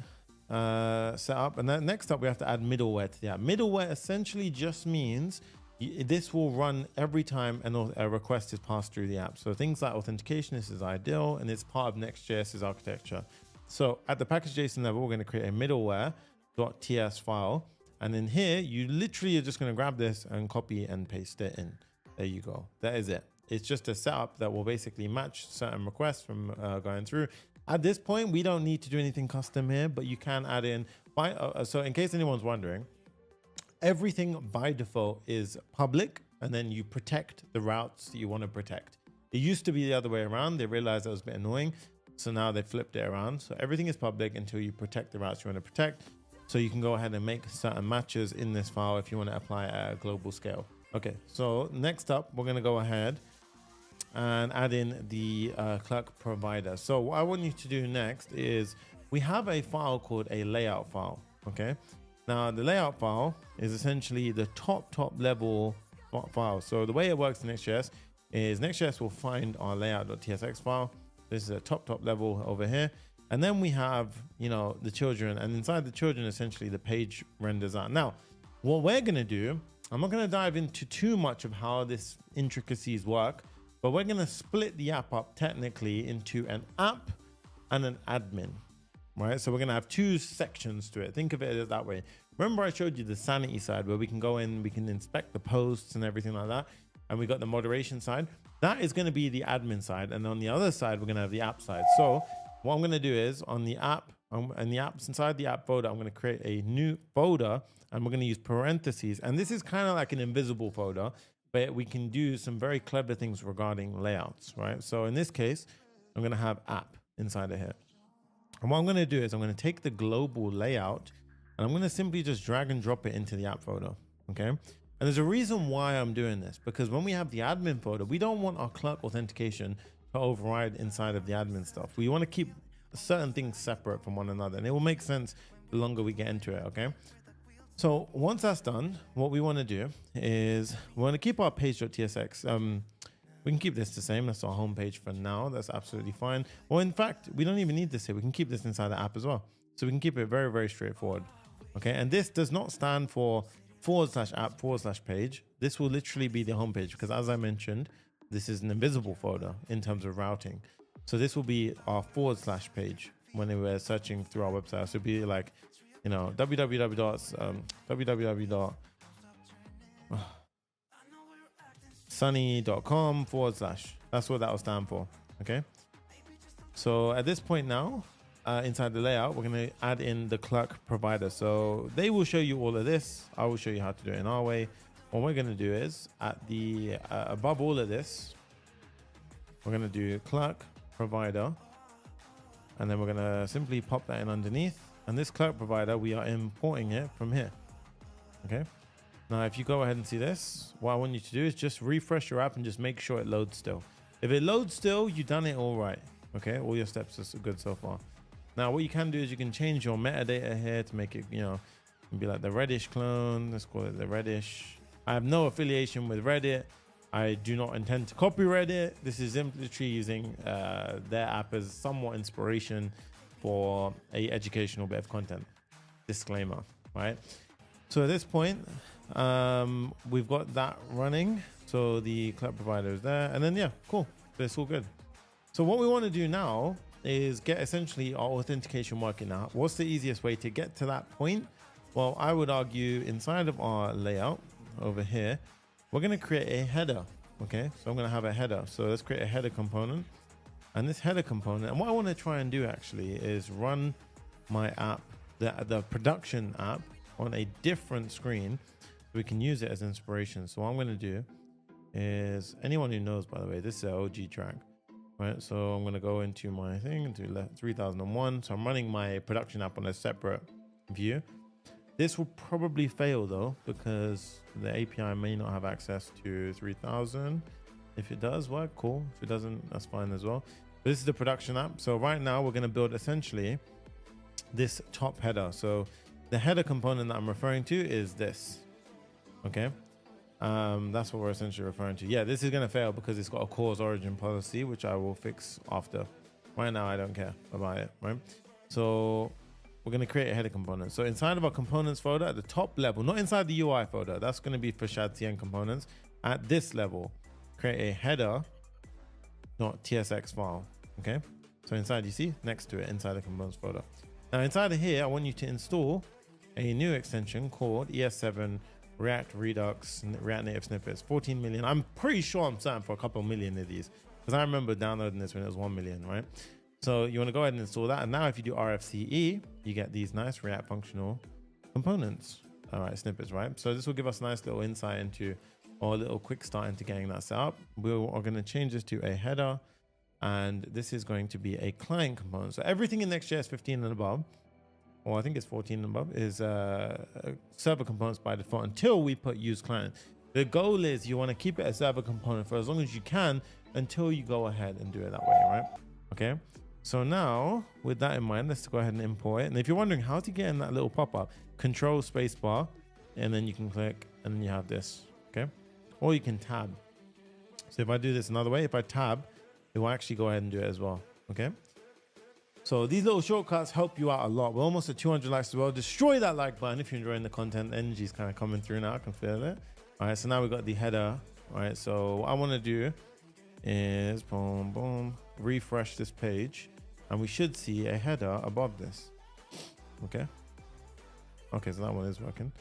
setup, and then next up we have to add middleware to the app. Middleware essentially just means this will run every time a request is passed through the app. So things like authentication, this is ideal, and it's part of Next.js's architecture. So at the package.json level, we're going to create a middleware.ts file, and in here you literally are just going to grab this and copy and paste it in. There you go. That is it. It's just a setup that will basically match certain requests from going through. At this point, we don't need to do anything custom here, but you can add in. So in case anyone's wondering, everything by default is public, and then you protect the routes that you want to protect. It used to be the other way around. They realized that was a bit annoying. So now they flipped it around. So everything is public until you protect the routes you want to protect. So you can go ahead and make certain matches in this file if you want to apply at a global scale. Okay, so next up, we're going to go ahead and add in the clerk provider. So what I want you to do next is we have a file called a layout file. Okay, now the layout file is essentially the top level file. So the way it works in Next.js is Next.js will find our layout.tsx file. This is a top level over here. And then we have, the children, and inside the children, essentially the page renders out. Now, what we're going to do, I'm not going to dive into too much of how this intricacies work, but we're going to split the app up technically into an app and an admin, right? So we're going to have two sections to it. Think of it as that way. Remember I showed you the Sanity side where we can go in, we can inspect the posts and everything like that. And we got the moderation side. That is going to be the admin side. And on the other side, we're going to have the app side. So what I'm going to do is on the app, and the apps inside the app folder, I'm going to create a new folder, and we're going to use parentheses. And this is kind of like an invisible folder, but we can do some very clever things regarding layouts, right? So in this case, I'm going to have app inside of here. And what I'm going to do is I'm going to take the global layout and I'm going to simply just drag and drop it into the app folder. Okay. And there's a reason why I'm doing this, because when we have the admin folder, we don't want our clerk authentication to override inside of the admin stuff. We want to keep certain things separate from one another, and it will make sense the longer we get into it. Okay. So once that's done, what we want to do is we want to keep our page.tsx. We can keep this the same. That's our home page for now. That's absolutely fine. Well, in fact, we don't even need this here. We can keep this inside the app as well. So we can keep it very, very straightforward. Okay. And this does not stand for /app/page. This will literally be the home page, because as I mentioned, this is an invisible folder in terms of routing. So this will be our / page when we're searching through our website. So it'll be like, you know, www. sunny.com / that's what that will stand for. Okay. So at this point now, inside the layout, we're going to add in the clerk provider. So they will show you all of this. I will show you how to do it in our way. What we're going to do is at the above all of this, we're going to do clerk provider, and then we're going to simply pop that in underneath. And this clerk provider, we are importing it from here. Okay. Now, if you go ahead and see this, what I want you to do is just refresh your app and just make sure it loads still. If it loads still, you've done it all right. Okay, all your steps are good so far. Now, what you can do is you can change your metadata here to make it, you know, be like the Reddish clone. Let's call it the Reddish. I have no affiliation with Reddit. I do not intend to copy Reddit. This is literally using their app as somewhat inspiration for a educational bit of content. Disclaimer, right? So at this point, we've got that running. So the cloud provider is there, and then yeah, cool. So it's all good. So what we want to do now is get essentially our authentication working out. What's the easiest way to get to that point? Well, I would argue inside of our layout over here, we're going to create a header. Okay, so I'm going to have a header. So let's create a header component, and this header component. And what I want to try and do actually is run my app, the production app, on a different screen so we can use it as inspiration. So what I'm going to do is, anyone who knows, by the way, this is an OG track, right? So I'm going to go into my thing, into 3001. So I'm running my production app on a separate view. This will probably fail though, because the API may not have access to 3000. If it does work, cool. If it doesn't, that's fine as well. But this is the production app. So right now we're going to build essentially this top header. So the header component that I'm referring to is this. Okay. That's what we're essentially referring to. Yeah, this is going to fail because it's got a cause origin policy, which I will fix after. Right now, I don't care about it, right? So we're going to create a header component. So inside of our components folder at the top level, not inside the UI folder, that's going to be for ShadCN components. At this level, create a header.tsx file. Okay. So inside, you see next to it, inside the components folder. Now inside of here, I want you to install a new extension called ES7 React Redux React Native Snippets, 14 million. I'm pretty sure I'm certain for a couple million of these, because I remember downloading this when it was 1 million, right? So you want to go ahead and install that. And now if you do RFCE, you get these nice React functional components. All right, snippets, right? So this will give us a nice little insight into, or a little quick start into getting that set up. We are going to change this to a header, and this is going to be a client component. So everything in Next.js 15 and above, or I think it's 14 and above, is server components by default until we put use client. The goal is you want to keep it a server component for as long as you can until you go ahead and do it that way, right? Okay. So now with that in mind, let's go ahead and import it. And if you're wondering how to get in that little pop-up, control spacebar, and then you can click, and then you have this. Okay. Or you can tab. So if I do this another way, if I tab, it will actually go ahead and do it as well. Okay. So these little shortcuts help you out a lot. We're almost at 200 likes as well. Destroy that like button if you're enjoying the content. The energy is kind of coming through now. I can feel it. All right, so now we've got the header. All right, so what I want to do is boom, boom, refresh this page, and we should see a header above this. Okay. Okay, so that one is working.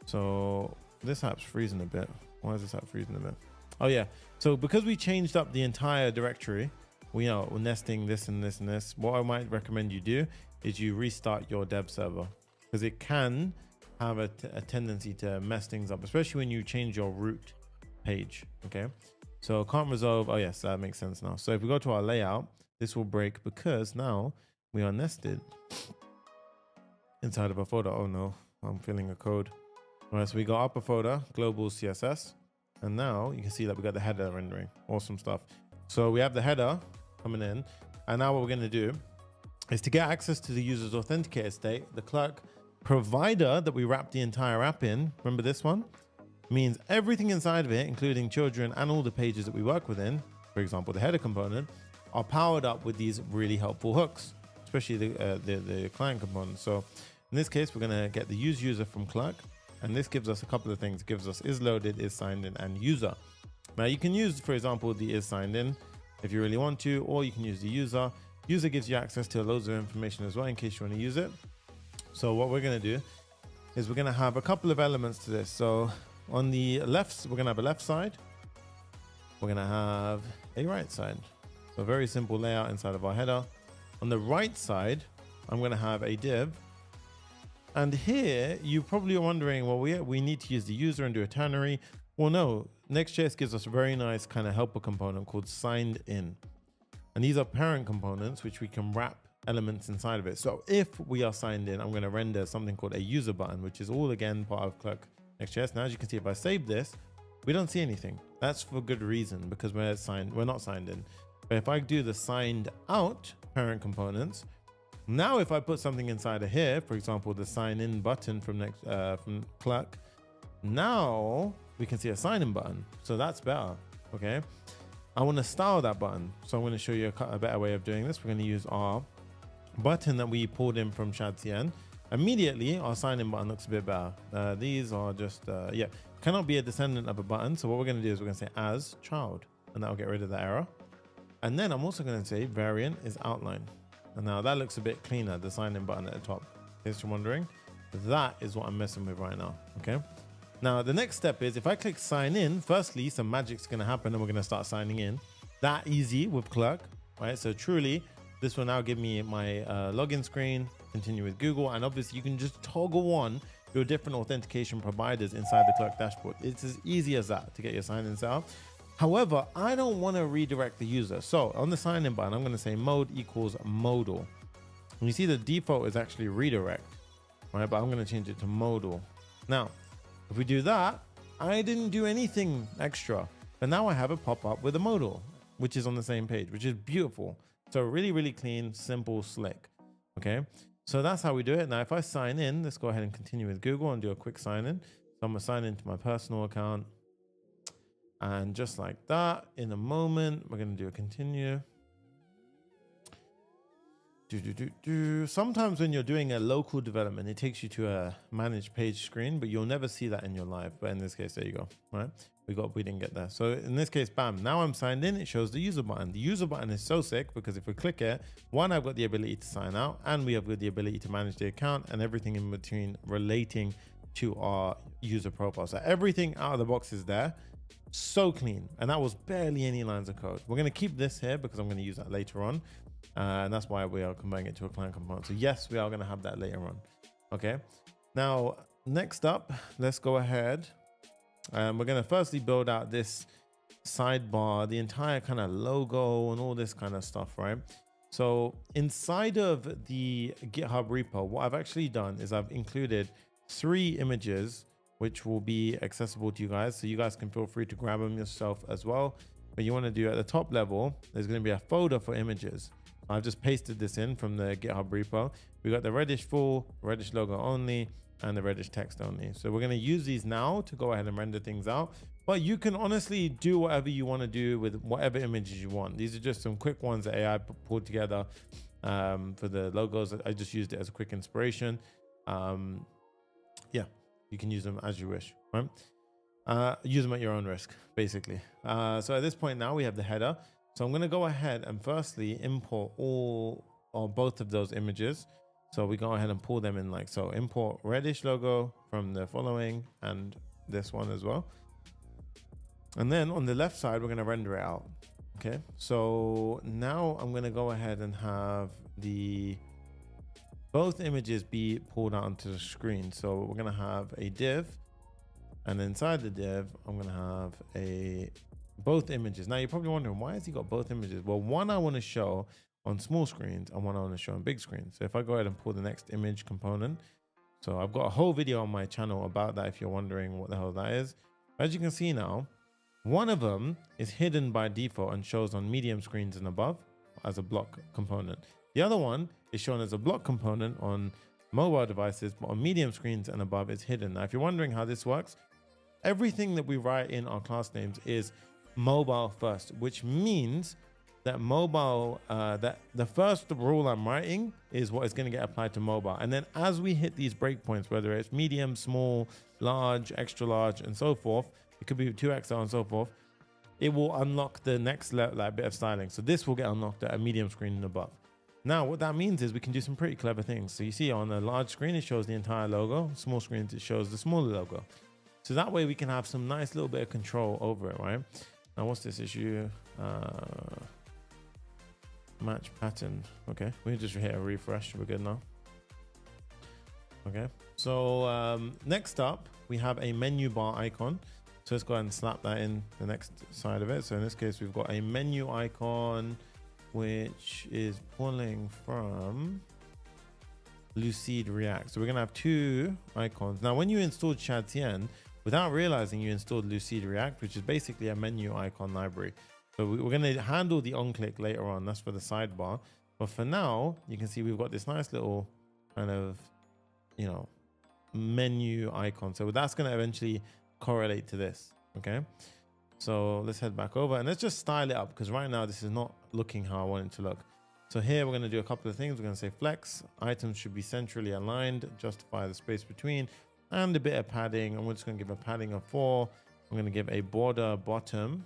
So this app's freezing a bit. Why is this app freezing a bit? Oh yeah. So because we changed up the entire directory, we know we're nesting this and this and this. What I might recommend you do is you restart your dev server, because it can have a tendency to mess things up, especially when you change your root page. Okay, so can't resolve. Oh yes, that makes sense now. So if we go to our layout, this will break because now we are nested inside of a folder. Oh no, I'm filling a code. All right, so we got upper folder, global CSS, and now you can see that we got the header rendering. Awesome stuff. So we have the header coming in, and now what we're going to do is to get access to the user's authenticated state, the clerk provider that we wrap the entire app in. Remember this one? Means everything inside of it, including children and all the pages that we work within, for example, the header component, are powered up with these really helpful hooks, especially the client component. So in this case, we're going to get the use user from clerk. And this gives us a couple of things. It gives us is loaded, is signed in, and user. Now you can use, for example, the is signed in if you really want to, or you can use the user. User gives you access to loads of information as well in case you want to use it. So what we're going to do is we're going to have a couple of elements to this. So on the left, we're going to have a left side. We're going to have a right side. So very simple layout inside of our header. On the right side, I'm going to have a div. And here you probably are wondering, well, we need to use the user and do a ternary. Well, no, Next.js gives us a very nice kind of helper component called signed in. And these are parent components, which we can wrap elements inside of it. So if we are signed in, I'm going to render something called a user button, which is all again part of Clerk Next.js. Now, as you can see, if I save this, we don't see anything. That's for good reason, because we're not signed in. But if I do the signed out parent components, now, if I put something inside of here, for example, the sign in button from Clerk, now we can see a sign in button. So that's better. Okay. I want to style that button. So I'm going to show you a better way of doing this. We're going to use our button that we pulled in from ShadCN. Immediately, our sign in button looks a bit better. These are just, cannot be a descendant of a button. So what we're going to do is we're going to say as child, and that'll get rid of that error. And then I'm also going to say variant is outline. And now that looks a bit cleaner, the sign in button at the top. In case you're wondering, that is what I'm messing with right now. Okay. Now the next step is if I click sign in, firstly, some magic's going to happen and we're going to start signing in. That easy with Clerk, right? So truly, this will now give me my login screen, continue with Google. And obviously you can just toggle on your different authentication providers inside the Clerk dashboard. It's as easy as that to get your sign in set up. However, I don't want to redirect the user. So on the sign in button, I'm going to say mode equals modal. And you see the default is actually redirect, right? But I'm going to change it to modal. Now, if we do that, I didn't do anything extra, but now I have a pop-up with a modal, which is on the same page, which is beautiful. So really, really clean, simple, slick. Okay. So that's how we do it. Now, if I sign in, let's go ahead and continue with Google and do a quick sign in. So I'm going to sign into my personal account. And just like that, in a moment, we're going to do a continue. Sometimes when you're doing a local development, it takes you to a manage page screen, but you'll never see that in your live. But in this case, there you go. Right? We didn't get there. So in this case, bam, now I'm signed in. It shows the user button. The user button is so sick because if we click it, one, I've got the ability to sign out and we have got the ability to manage the account and everything in between relating to our user profile. So everything out of the box is there. So clean, and that was barely any lines of code. We're going to keep this here because I'm going to use that later on, and that's why we are converting it to a client component. So yes, we are going to have that later on. Okay, now next up, let's go ahead. We're going to firstly build out this sidebar, the entire kind of logo and all this kind of stuff, right? So inside of the GitHub repo, what I've actually done is I've included 3 images which will be accessible to you guys. So you guys can feel free to grab them yourself as well. But you want to do at the top level, there's going to be a folder for images. I've just pasted this in from the GitHub repo. We got the Reddish full, Reddish logo only, and the Reddish text only. So we're going to use these now to go ahead and render things out. But you can honestly do whatever you want to do with whatever images you want. These are just some quick ones that AI pulled together for the logos. I just used it as a quick inspiration. Yeah. You can use them as you wish, right? Use them at your own risk, basically. So at this point now we have the header. So I'm going to go ahead and firstly import all or both of those images. So we go ahead and pull them in like so. Import Reddish logo from the following and this one as well. And then on the left side, we're going to render it out. Okay. So now I'm going to go ahead and have both images be pulled out onto the screen. So we're going to have a div And inside the div, I'm going to have both images. Now you're probably wondering, why has he got both images? Well, one I want to show on small screens and one I want to show on big screens. So if I go ahead and pull the next image component, so I've got a whole video on my channel about that if you're wondering what the hell that is. As you can see now, one of them is hidden by default and shows on medium screens and above as a block component. The other one is shown as a block component on mobile devices, but on medium screens and above it's hidden. Now, if you're wondering how this works, everything that we write in our class names is mobile first, which means that mobile, that the first rule I'm writing is what is going to get applied to mobile. And then as we hit these breakpoints, whether it's medium, small, large, extra large, and so forth, it could be 2XL and so forth, it will unlock the next bit of styling. So this will get unlocked at a medium screen and above. Now, what that means is we can do some pretty clever things. So you see on a large screen, it shows the entire logo. Small screens, it shows the smaller logo. So that way we can have some nice little bit of control over it, right? Now, what's this issue? Match pattern. Okay, we just hit a refresh. We're good now. Okay, so next up, we have a menu bar icon. So let's go ahead and slap that in the next side of it. So in this case, we've got a menu icon, which is pulling from Lucid React. So we're gonna have two icons. Now, when you installed Shadcn, without realizing you installed Lucid React, which is basically a menu icon library. So we're going to handle the on-click later on. That's for the sidebar. But for now, you can see we've got this nice little kind of, you know, menu icon. So that's going to eventually correlate to this. Okay. So let's head back over and let's just style it up, because right now this is not looking how I want it to look. So here we're going to do a couple of things. We're going to say flex. Items should be centrally aligned, justify the space between, and a bit of padding. And we're just going to give a padding of 4. I'm going to give a border bottom.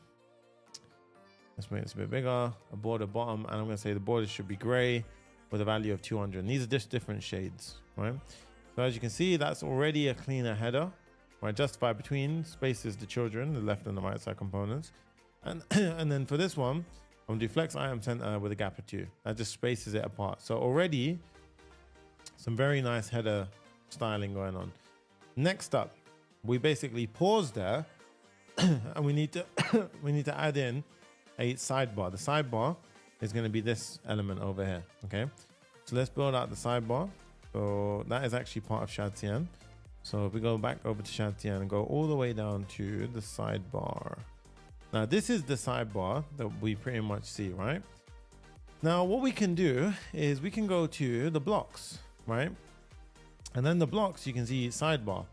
Let's make this a bit bigger, a border bottom, and I'm going to say the border should be gray with a value of 200. And these are just different shades, right? So as you can see, that's already a cleaner header, right? Justify between spaces the children, the left and the right side components. And, and then for this one, I'm going to do flex item center with a gap of 2. That just spaces it apart. So already some very nice header styling going on. Next up, we basically pause there and we need to add in a sidebar. The sidebar is going to be this element over here. Okay, so let's build out the sidebar. So that is actually part of Shadcn. So if we go back over to Shadcn and go all the way down to the sidebar. Now this is the sidebar that we pretty much see, right? Now what we can do is we can go to the blocks, right? And then the blocks, you can see sidebar.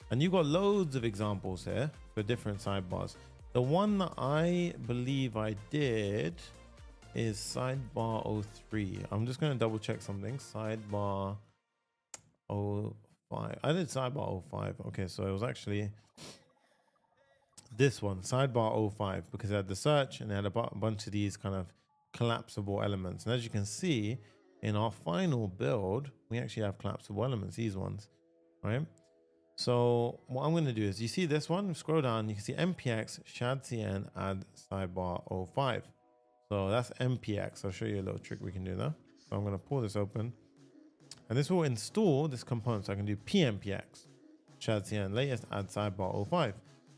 And you've got loads of examples here for different sidebars. The one that I believe I did is sidebar 03. I'm just going to double check something. Sidebar 05. I did sidebar 05. Okay, so it was actually this one, sidebar 05, because it had the search and it had a bunch of these kind of collapsible elements. And as you can see in our final build, we actually have collapsible elements, these ones, right? So what I'm going to do is, you see this one, scroll down, you can see MPX Shadcn add sidebar 05. So that's MPX. I'll show you a little trick we can do now. So I'm going to pull this open and this will install this component. So I can do PMPX Shadcn latest add sidebar 05.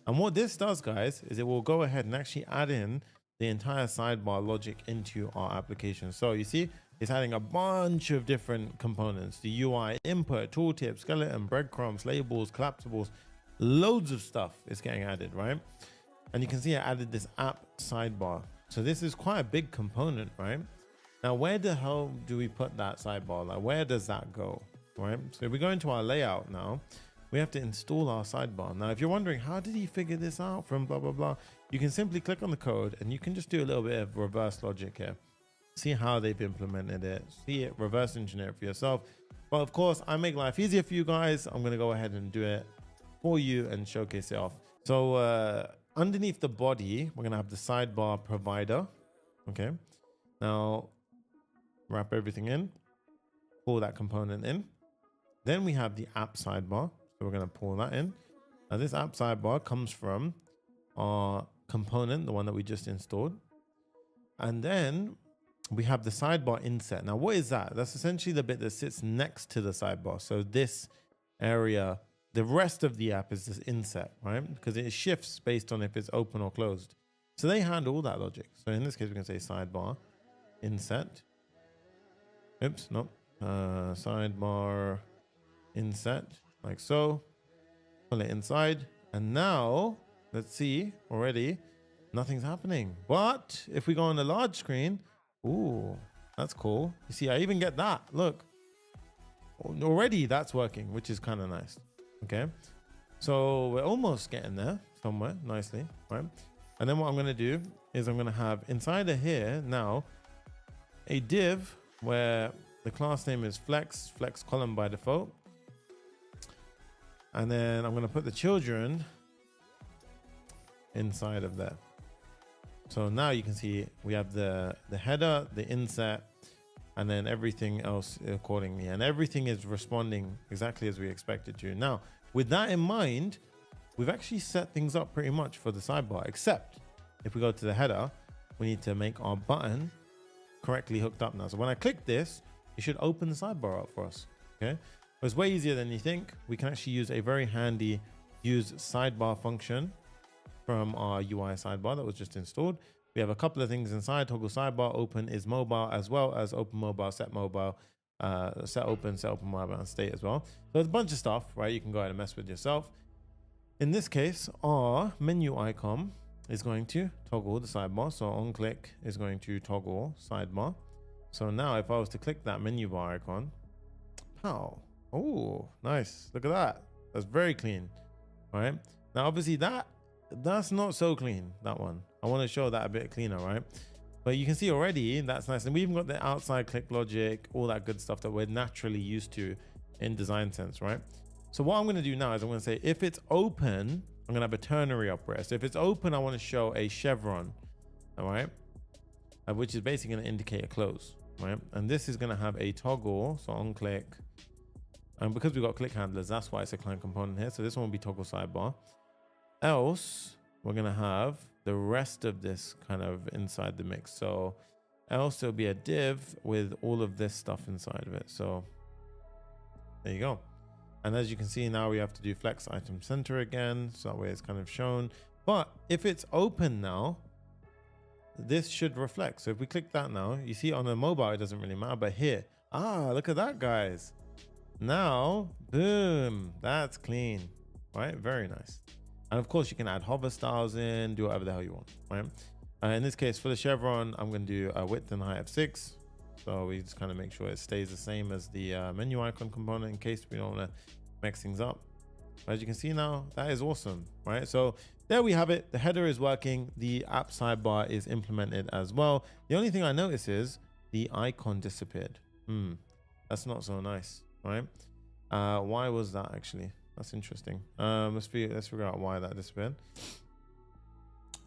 And what this does, guys, is it will go ahead and actually add in the entire sidebar logic into our application. So you see, it's adding a bunch of different components: the UI, input, tooltip, skeleton, breadcrumbs, labels, collapsibles, loads of stuff is getting added, right? And you can see I added this app sidebar. So this is quite a big component, right? Now, where the hell do we put that sidebar? Like, where does that go, right? So if we go into our layout now, we have to install our sidebar. Now, if you're wondering, how did he figure this out from blah, blah, blah, you can simply click on the code and you can just do a little bit of reverse logic here. See how they've implemented it, see it, reverse engineer it for yourself. But of course, I make life easier for you guys. I'm going to go ahead and do it for you and showcase it off. So underneath the body, we're going to have the sidebar provider. Okay. Now wrap everything in, pull that component in. Then we have the app sidebar. So we're going to pull that in. Now this app sidebar comes from our component, the one that we just installed. And then we have the sidebar inset. Now, what is that? That's essentially the bit that sits next to the sidebar. So this area the rest of the app is this inset, right? Because it shifts based on if it's open or closed. So they handle all that logic. So in this case, we can say sidebar, inset. Oops, nope. Sidebar, inset, like so. Pull it inside. And now, let's see, already, nothing's happening. But if we go on the large screen, ooh, that's cool. You see, I even get that. Look, already that's working, which is kind of nice. Okay, so we're almost getting there somewhere nicely, right? And then what I'm going to do is I'm going to have inside of here now a div where the class name is flex column by default. And then I'm going to put the children inside of there. So now you can see we have the header, the inset, and then everything else accordingly. And everything is responding exactly as we expected to. Now, with that in mind, we've actually set things up pretty much for the sidebar, except if we go to the header, we need to make our button correctly hooked up now. So when I click this, it should open the sidebar up for us, okay? But it's way easier than you think. We can actually use a very handy use sidebar function from our UI sidebar that was just installed. We have a couple of things inside. Toggle sidebar open is mobile, as well as open mobile, set open mobile and state as well. So there's a bunch of stuff, right? You can go ahead and mess with yourself. In this case, our menu icon is going to toggle the sidebar. So on click is going to toggle sidebar. So now if I was to click that menu bar icon, pow. Oh, nice. Look at that. That's very clean, right? Now, obviously that's not so clean, that one. I want to show that a bit cleaner, right? But you can see already that's nice. And we even got the outside click logic, all that good stuff that we're naturally used to in design sense, right? So what I'm going to do now is I'm going to say, if it's open, I'm going to have a ternary operator. So if it's open, I want to show a chevron, all right? Which is basically going to indicate a close, right? And this is going to have a toggle. So on click, and because we've got click handlers, that's why it's a client component here. So this one will be toggle sidebar. Else, we're going to have the rest of this kind of inside the mix. So else there'll be a div with all of this stuff inside of it. So there you go. And as you can see, now we have to do flex item center again. So that way it's kind of shown. But if it's open now, this should reflect. So if we click that now, you see on the mobile, it doesn't really matter, but here, look at that, guys. Now, boom, that's clean, right? Very nice. And of course you can add hover styles in, do whatever the hell you want, right? In this case, for the chevron, I'm going to do a width and height of 6. So we just kind of make sure it stays the same as the menu icon component in case we don't want to mix things up. But as you can see now, that is awesome, right? So there we have it. The header is working. The app sidebar is implemented as well. The only thing I notice is the icon disappeared. That's not so nice, right? Why was that actually? That's interesting. Let's figure out why that disappeared.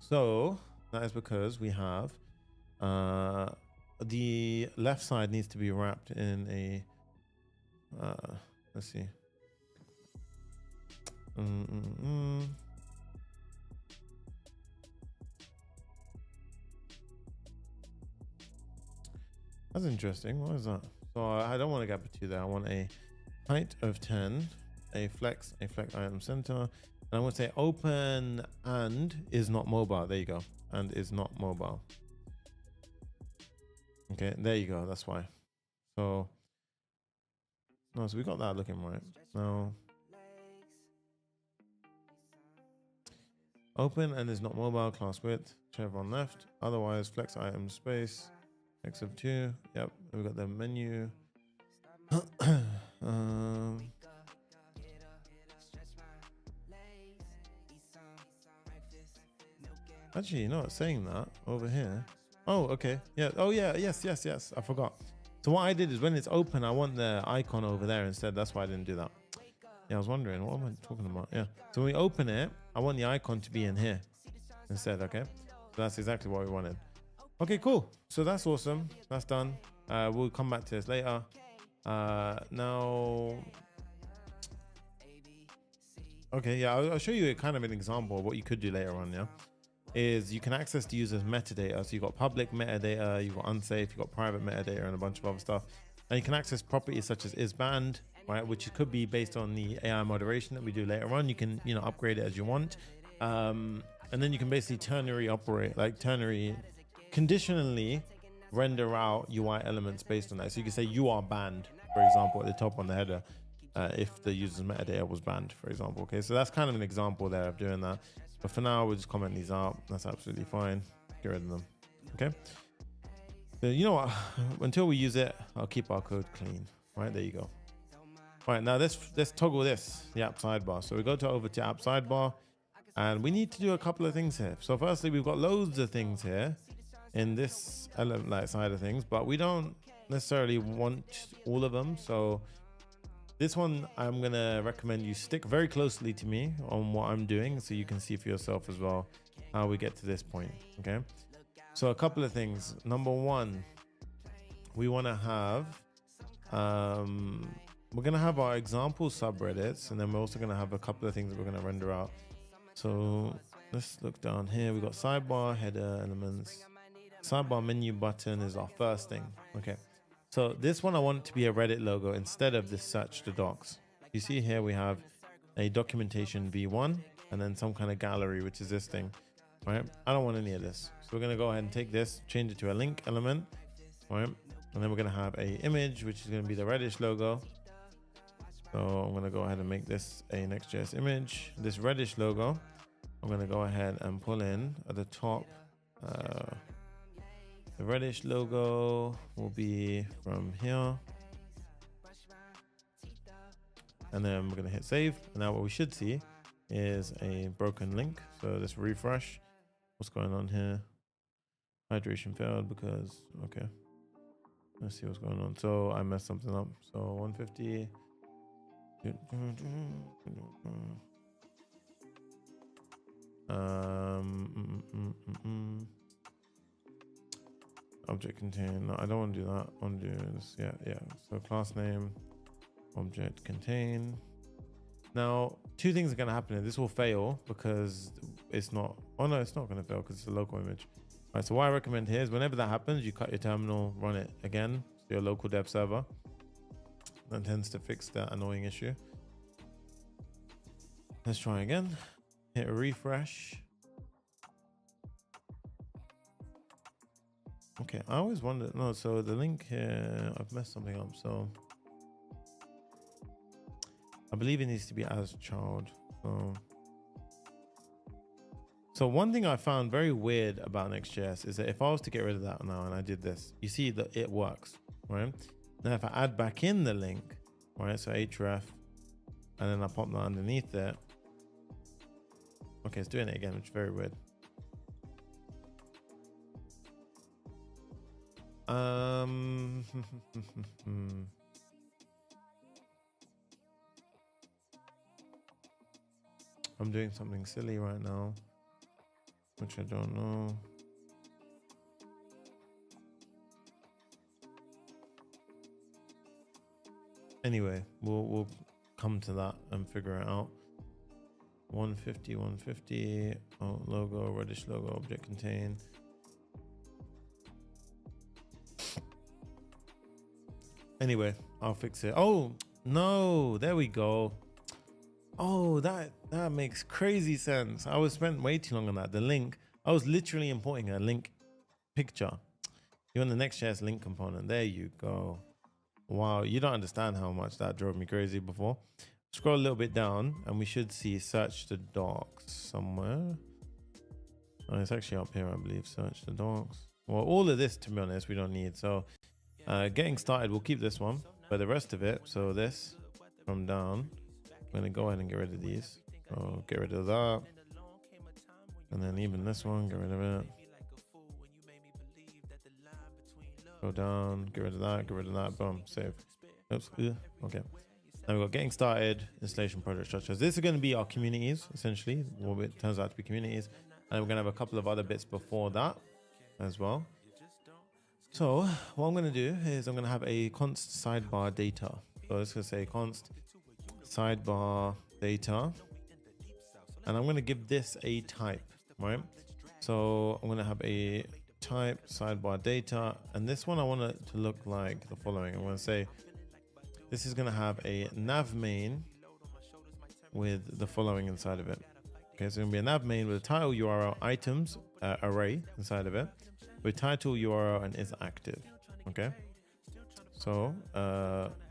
So that is because we have the left side needs to be wrapped in a let's see. That's interesting. What is that? So I don't want a gap of 2 there. I want a height of 10. A flex item center, and I would say open and is not mobile. There you go. And is not mobile. Okay, there you go. That's why. So no, so we got that looking right now. Open and is not mobile. Class width chevron left. Otherwise flex item space x of 2. Yep, we got the menu. Actually, you know what, saying that over here. Oh, okay. Yeah. Oh, yeah. Yes. I forgot. So what I did is when it's open, I want the icon over there instead. That's why I didn't do that. Yeah, I was wondering, what am I talking about? Yeah. So when we open it, I want the icon to be in here instead. Okay. So that's exactly what we wanted. Okay, cool. So that's awesome. That's done. We'll come back to this later. Now. Okay. Yeah. I'll show you kind of an example of what you could do later on. Yeah. Is you can access the user's metadata. So you've got public metadata, you've got unsafe, you've got private metadata and a bunch of other stuff. And you can access properties such as is banned, right? Which could be based on the AI moderation that we do later on. You can, you know, upgrade it as you want. And then you can basically ternary operate, like ternary conditionally render out UI elements based on that. So you can say you are banned, for example, at the top on the header, if the user's metadata was banned, for example. Okay, so that's kind of an example there of doing that. But for now, we'll just comment these out. That's absolutely fine. Get rid of them. Okay. So you know what? Until we use it, I'll keep our code clean. Right, there you go. All right, now let's toggle this, the app sidebar. So we go to over to app sidebar, and we need to do a couple of things here. So firstly, we've got loads of things here in this element like side of things, but we don't necessarily want all of them. So this one, I'm gonna recommend you stick very closely to me on what I'm doing, so you can see for yourself as well how we get to this point. Okay, so a couple of things. Number one, we want to have we're gonna have our example subreddits, and then we're also gonna have a couple of things that we're gonna render out. So let's look down here. We got sidebar, header elements. Sidebar menu button is our first thing. Okay, so this one I want it to be a Reddit logo instead of this search the docs. You see here we have a documentation v1 and then some kind of gallery, which is this thing, right? I don't want any of this, so we're gonna go ahead and take this, change it to a link element, right? And then we're gonna have a image, which is gonna be the Reddish logo. So I'm gonna go ahead and make this a Next.js image. This Reddish logo, I'm gonna go ahead and pull in at the top. The Reddish logo will be from here. And then we're gonna hit save. And now what we should see is a broken link. So let's refresh. What's going on here? Hydration failed because, okay. Let's see what's going on. So I messed something up. So 150. Object contain. No, I don't want to do that. I want to do this. Yeah. So class name, object contain. Now, two things are going to happen here. This will fail because it's not. Oh no, it's not going to fail because it's a local image. All right. So what I recommend here is whenever that happens, you cut your terminal, run it again to your local dev server. That tends to fix that annoying issue. Let's try again. Hit a refresh. Okay, I always wondered. No, so the link here, I've messed something up. So I believe it needs to be as child. So one thing I found very weird about Next.js is that if I was to get rid of that now and I did this, you see that it works, right? Now if I add back in the link, right? So href, and then I pop that underneath it. Okay, it's doing it again, which is very weird. I'm doing something silly right now, which I don't know. Anyway, we'll come to that and figure it out. 150 oh, logo, Reddish logo, object contain. Anyway, I'll fix it. Oh no, there we go. Oh, that makes crazy sense. I was spent way too long on that. The link, I was literally importing a link picture. You're on the Next.js link component. There you go. Wow, you don't understand how much that drove me crazy before. Scroll a little bit down and we should see search the docs somewhere. Oh, it's actually up here, I believe. Search the docs. Well, all of this, to be honest, we don't need. So getting started, we'll keep this one, but the rest of it, so this from down, I'm gonna go ahead and get rid of these. So get rid of that. And then even this one, get rid of it. Go down, get rid of that, boom, save. Oops, okay. Now we've got getting started, installation project structures. This is going to be our communities, essentially, what it turns out to be communities. And we're going to have a couple of other bits before that as well. So what I'm going to do is I'm going to have a const sidebar data. So let's just say const sidebar data. And I'm going to give this a type, right? So I'm going to have a type sidebar data. And this one, I want it to look like the following. I'm going to say this is going to have a nav main with the following inside of it. Okay, so it's going to be a nav main with a title URL items array inside of it with title URL and is active. Okay, so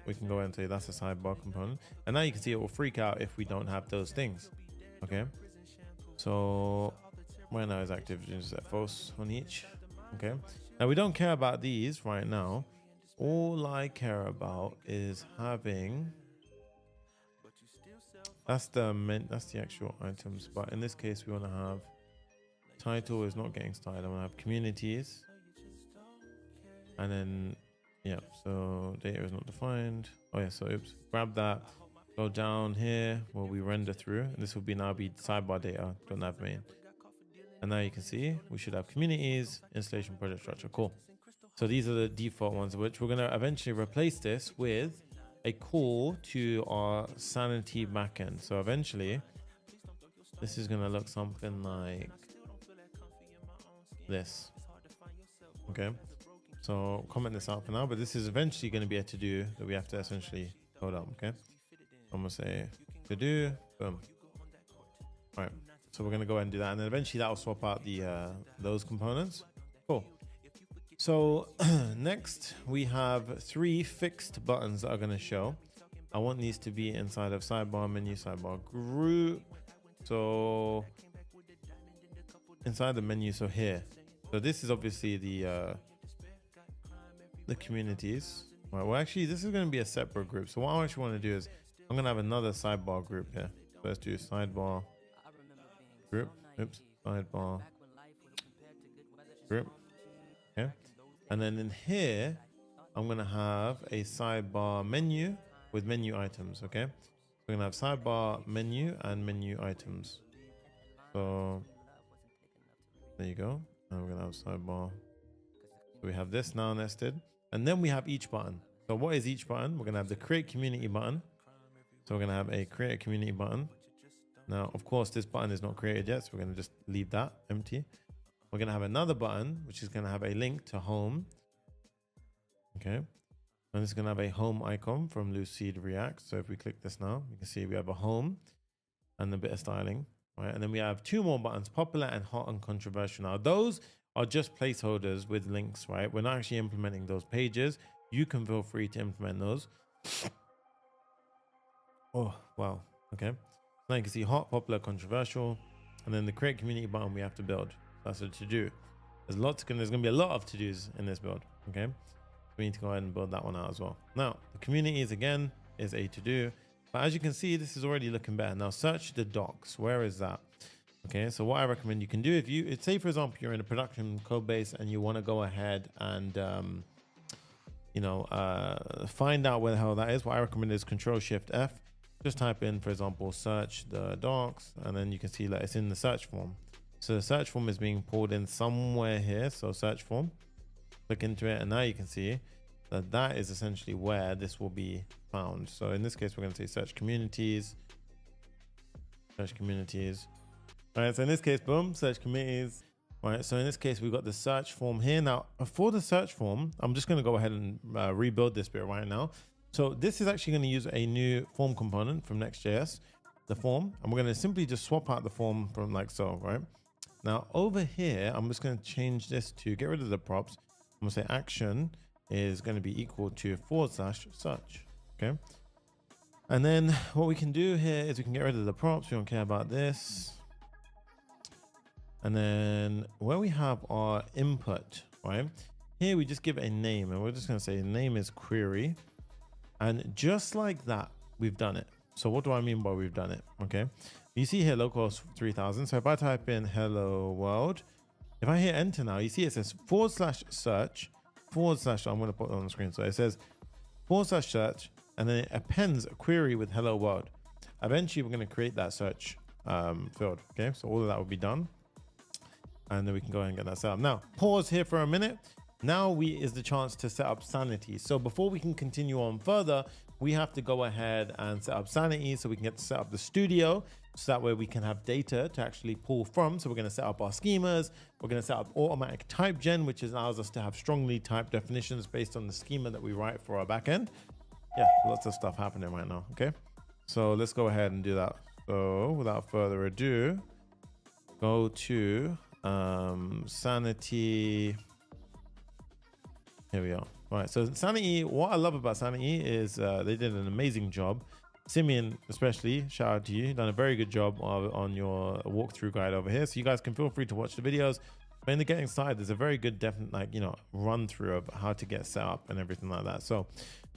we can go ahead and say that's a sidebar component, and now you can see it will freak out if we don't have those things. Okay, so right now is active, just set false on each. Okay, now we don't care about these right now. All I care about is having that's the actual items, but in this case we want to have title is not getting started. I want to have communities, and then yeah, so data is not defined. Oh yeah, so oops, grab that, go down here where we render through, and this will be now be sidebar data .nav main, and now you can see we should have communities, installation, project structure. Cool. So these are the default ones, which we're going to eventually replace this with a call to our Sanity backend. So eventually this is going to look something like this. Okay, so comment this out for now, but this is eventually going to be a to-do that we have to essentially hold up. Okay, I'm going to say to-do, boom. All right, so we're going to go ahead and do that, and then eventually that will swap out the those components. Cool. So next we have 3 fixed buttons that are going to show. I want these to be inside of sidebar menu, sidebar group. So inside the menu, so here. So this is obviously the communities. Right, well actually this is going to be a separate group. So what I actually want to do is I'm going to have another sidebar group here. So let's do sidebar group. Oops, sidebar group. Okay. And then in here, I'm going to have a sidebar menu with menu items. Okay. We're going to have sidebar menu and menu items. So there you go. And we're going to have sidebar. So we have this now nested. And then we have each button. So what is each button? We're going to have the create community button. So we're going to have a create a community button. Now, of course, this button is not created yet. So we're going to just leave that empty. We're going to have another button, which is going to have a link to home. Okay. And it's going to have a home icon from Lucid React. So if we click this now, you can see we have a home and a bit of styling. Right. And then we have 2 more buttons, popular and hot and controversial. Now, those are just placeholders with links, right? We're not actually implementing those pages. You can feel free to implement those. Oh, wow. Okay. Now you can see hot, popular, controversial. And then the create community button we have to build. That's a to-do. There's going to be a lot of to-dos in this build. Okay, we need to go ahead and build that one out as well. Now the communities again is a to-do, but as you can see, this is already looking better. Now search the docs. Where is that? Okay, so what I recommend you can do, if you say for example you're in a production code base and you want to go ahead and find out where the hell that is, what I recommend is Control-Shift-F. Just type in, for example, search the docs, and then you can see that it's in the search form. So the search form is being pulled in somewhere here. So search form, click into it, and now you can see that that is essentially where this will be found. So in this case, we're going to say search communities. Search communities. All right, so in this case, boom, search communities. All right, so in this case, we've got the search form here. Now, for the search form, I'm just going to go ahead and rebuild this bit right now. So this is actually going to use a new form component from Next.js, the form, and we're going to simply just swap out the form from like so, right? Now over here, I'm just going to change this to get rid of the props. I'm going to say action is going to be equal to /search. Okay. And then what we can do here is we can get rid of the props. We don't care about this. And then where we have our input, right? Here we just give it a name, and we're just going to say the name is query. And just like that, we've done it. So what do I mean by we've done it? Okay. You see here localhost 3000. So if I type in hello world, if I hit enter now, you see it says /search / I'm going to put it on the screen. So it says /search, and then it appends a query with hello world. Eventually we're going to create that search field. Okay. So all of that will be done. And then we can go ahead and get that set up. Now pause here for a minute. Now is the chance to set up Sanity. So before we can continue on further, we have to go ahead and set up Sanity so we can get to set up the studio. So that way we can have data to actually pull from. So we're going to set up our schemas. We're going to set up automatic type gen, which allows us to have strongly typed definitions based on the schema that we write for our backend. yeah, lots of stuff happening right now. Okay, so let's go ahead and do that. So without further ado, go to Sanity. Here we are. All right, so Sanity, what I love about Sanity is they did an amazing job. Simeon, especially, shout out to you, done a very good job on your walkthrough guide over here. So you guys can feel free to watch the videos. But in the getting started, there's a very good, definite, like, you know, run through of how to get set up and everything like that. So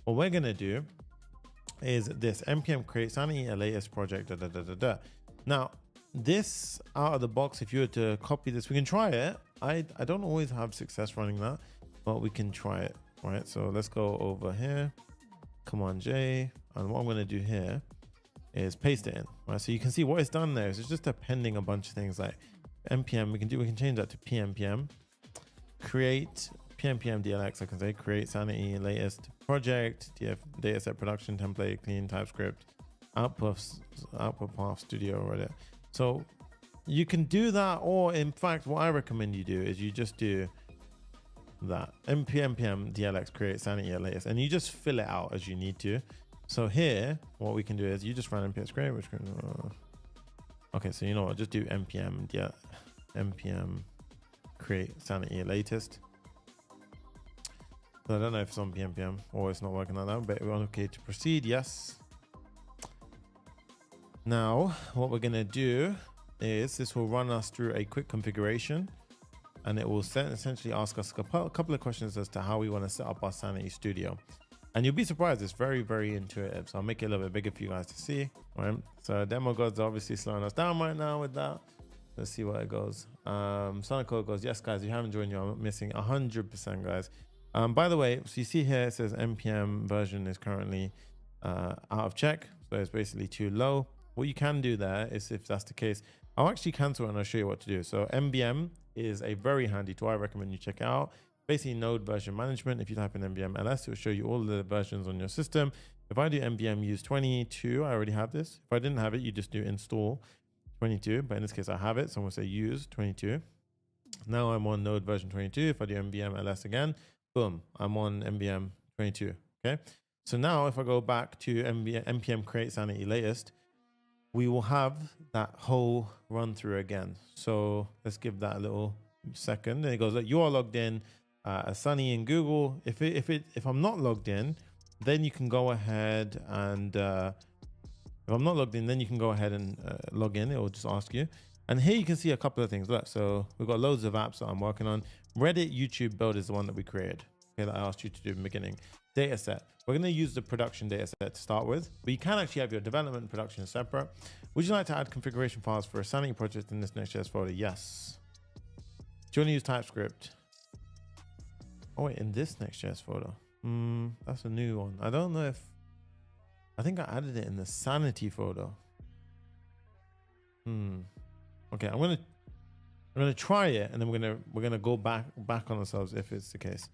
what we're gonna do is this npm create Sanity latest project. Now, this out of the box, if you were to copy this, we can try it. I don't always have success running that, but we can try it. All right, so let's go over here, Command J, and what I'm going to do here is paste it in. Right, so you can see what it's done there is it's just appending a bunch of things like npm. We can change that to pnpm, create pnpm DLX. I can say create Sanity latest project, dataset production template, clean TypeScript, output path studio Reddit. So you can do that, or in fact, what I recommend you do is you just do that npm DLX create Sanity latest, and you just fill it out as you need to. So here, what we can do is you just run npm create, which can, okay, so you know what, just do npm create Sanity latest. So I don't know if it's on pnpm or it's not working like that, but we're okay to proceed. Yes. Now what we're gonna do is this will run us through a quick configuration, and it will essentially ask us a couple of questions as to how we want to set up our Sanity Studio. And you'll be surprised, it's very, very intuitive. So I'll make it a little bit bigger for you guys to see. All right, so demo gods are obviously slowing us down right now with that. Let's see where it goes. Sonic Code goes, yes guys, if you haven't joined, you're missing 100% guys. By the way, so you see here it says npm version is currently out of check, so it's basically too low. What you can do there is, if that's the case, I'll actually cancel it and I'll show you what to do. So nbm is a very handy tool. I recommend you check it out. Basically node version management. If you type in nbm ls, it will show you all the versions on your system. If I do nbm use 22, I already have this. If I didn't have it, you just do install 22, but in this case I have it, so I'm gonna say use 22. Now I'm on node version 22. If I do nbm ls again, boom, I'm on nbm 22. Okay, so now if I go back to npm create Sanity latest, we will have that whole run through again. So let's give that a little second. And it goes like, you are logged in as Sunny in Google. If I'm not logged in, then you can go ahead and if I'm not logged in, then you can go ahead and log in. It will just ask you. And here you can see a couple of things. Look, so we've got loads of apps that I'm working on. Reddit YouTube build is the one that we created. Okay, that I asked you to do in the beginning. Data set. We're going to use the production data set to start with, but you can actually have your development and production separate. Would you like to add configuration files for a Sanity project in this Next.js folder? Yes. Do you want to use TypeScript? Oh wait, in this Next.js folder. That's a new one. I don't know if, I think I added it in the Sanity folder. Okay, I'm gonna try it, and then we're gonna go back on ourselves if it's the case.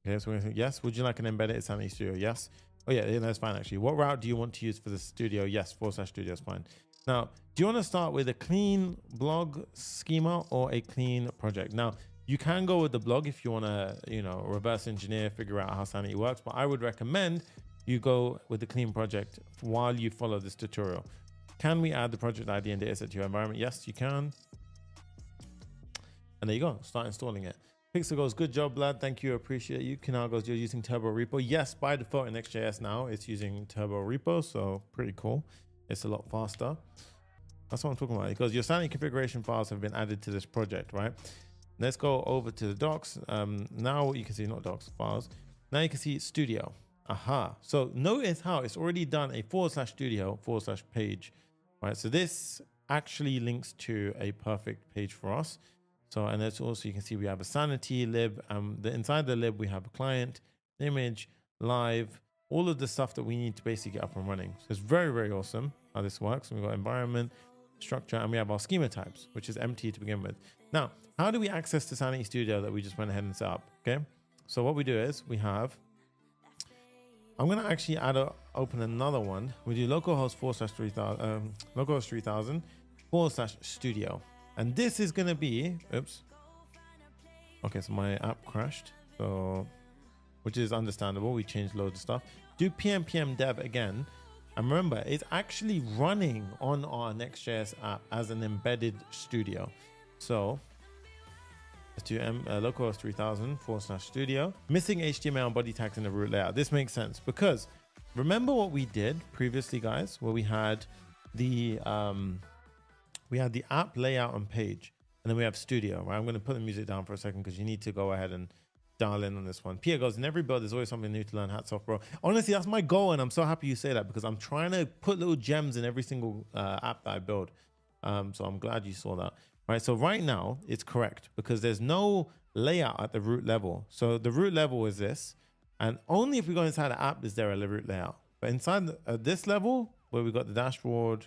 Okay, so we're gonna say yes. Would you like an embedded Sanity Studio? Yes. Oh yeah, that's fine actually. What route do you want to use for the studio? Yes, /studio is fine. Now, do you want to start with a clean blog schema or a clean project? Now, you can go with the blog if you want to, you know, reverse engineer, figure out how Sanity works, but I would recommend you go with the clean project while you follow this tutorial. Can we add the project ID and dataset to your environment? Yes, you can. And there you go, start installing it. Pixel goes, good job, lad. Thank you, appreciate you. Canal goes, you're using Turbo Repo. Yes, by default in Next.js now, it's using Turbo Repo, so pretty cool. It's a lot faster. That's what I'm talking about. Because your Sanity configuration files have been added to this project, right? Let's go over to the docs. Now you can see, not docs, files. Now you can see Studio. Aha. So notice how it's already done a /studio/page, right? So this actually links to a perfect page for us. So, and that's also, you can see we have a Sanity lib. Inside the lib, we have a client, image, live, all of the stuff that we need to basically get up and running. So it's very, very awesome how this works. We've got environment, structure, and we have our schema types, which is empty to begin with. Now, how do we access the Sanity Studio that we just went ahead and set up? Okay. So what we do is we have, I'm going to actually open another one. We do localhost localhost 3000 /studio. And this is going to be, oops. Okay, so my app crashed. So, which is understandable. We changed loads of stuff. do pm dev again. And remember, it's actually running on our Next.js app as an embedded studio. So let's do localhost 3000/studio. Missing HTML and body tags in the root layout. This makes sense because remember what we did previously, guys, where we had the app layout and page, and then we have studio, right? I'm going to put the music down for a second because you need to go ahead and dial in on this one. Pierre goes, in every build, there's always something new to learn. Hats off, bro. Honestly, that's my goal, and I'm so happy you say that because I'm trying to put little gems in every single app that I build. So I'm glad you saw that. Right, so right now it's correct because there's no layout at the root level. So the root level is this, and only if we go inside the app is there a root layout. But inside this level where we got the dashboard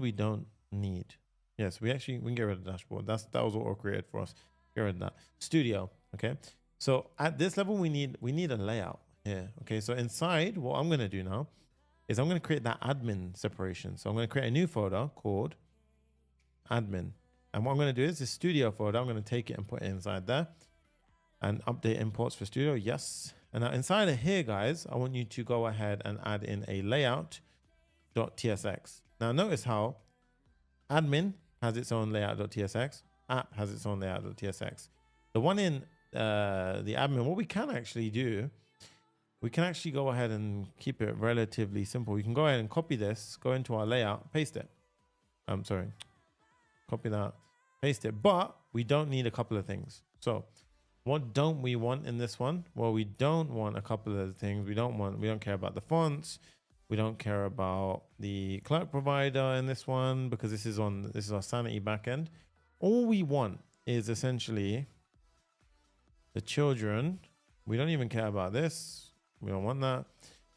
we don't need. Yes, we can get rid of the dashboard. That was auto created for us. Get rid of that. Studio. Okay, so at this level we need a layout here. Okay, so inside, what I'm going to do now is I'm going to create that admin separation. So I'm going to create a new folder called admin, and what I'm going to do is this studio folder, I'm going to take it and put it inside there and update imports for studio. Yes. And now inside of here, guys, I want you to go ahead and add in a layout.tsx. Now notice how admin has its own layout.tsx, app has its own layout.tsx. The one in the admin, what we can actually do, we can actually go ahead and keep it relatively simple. We can go ahead and copy this, go into our layout, paste it. I'm sorry. Copy that, paste it, but we don't need a couple of things. So what don't we want in this one? Well, we don't want a couple of things. We don't care about the fonts. We don't care about the clerk provider in this one because this is our Sanity backend. All we want is essentially the children. We don't even care about this. We don't want that.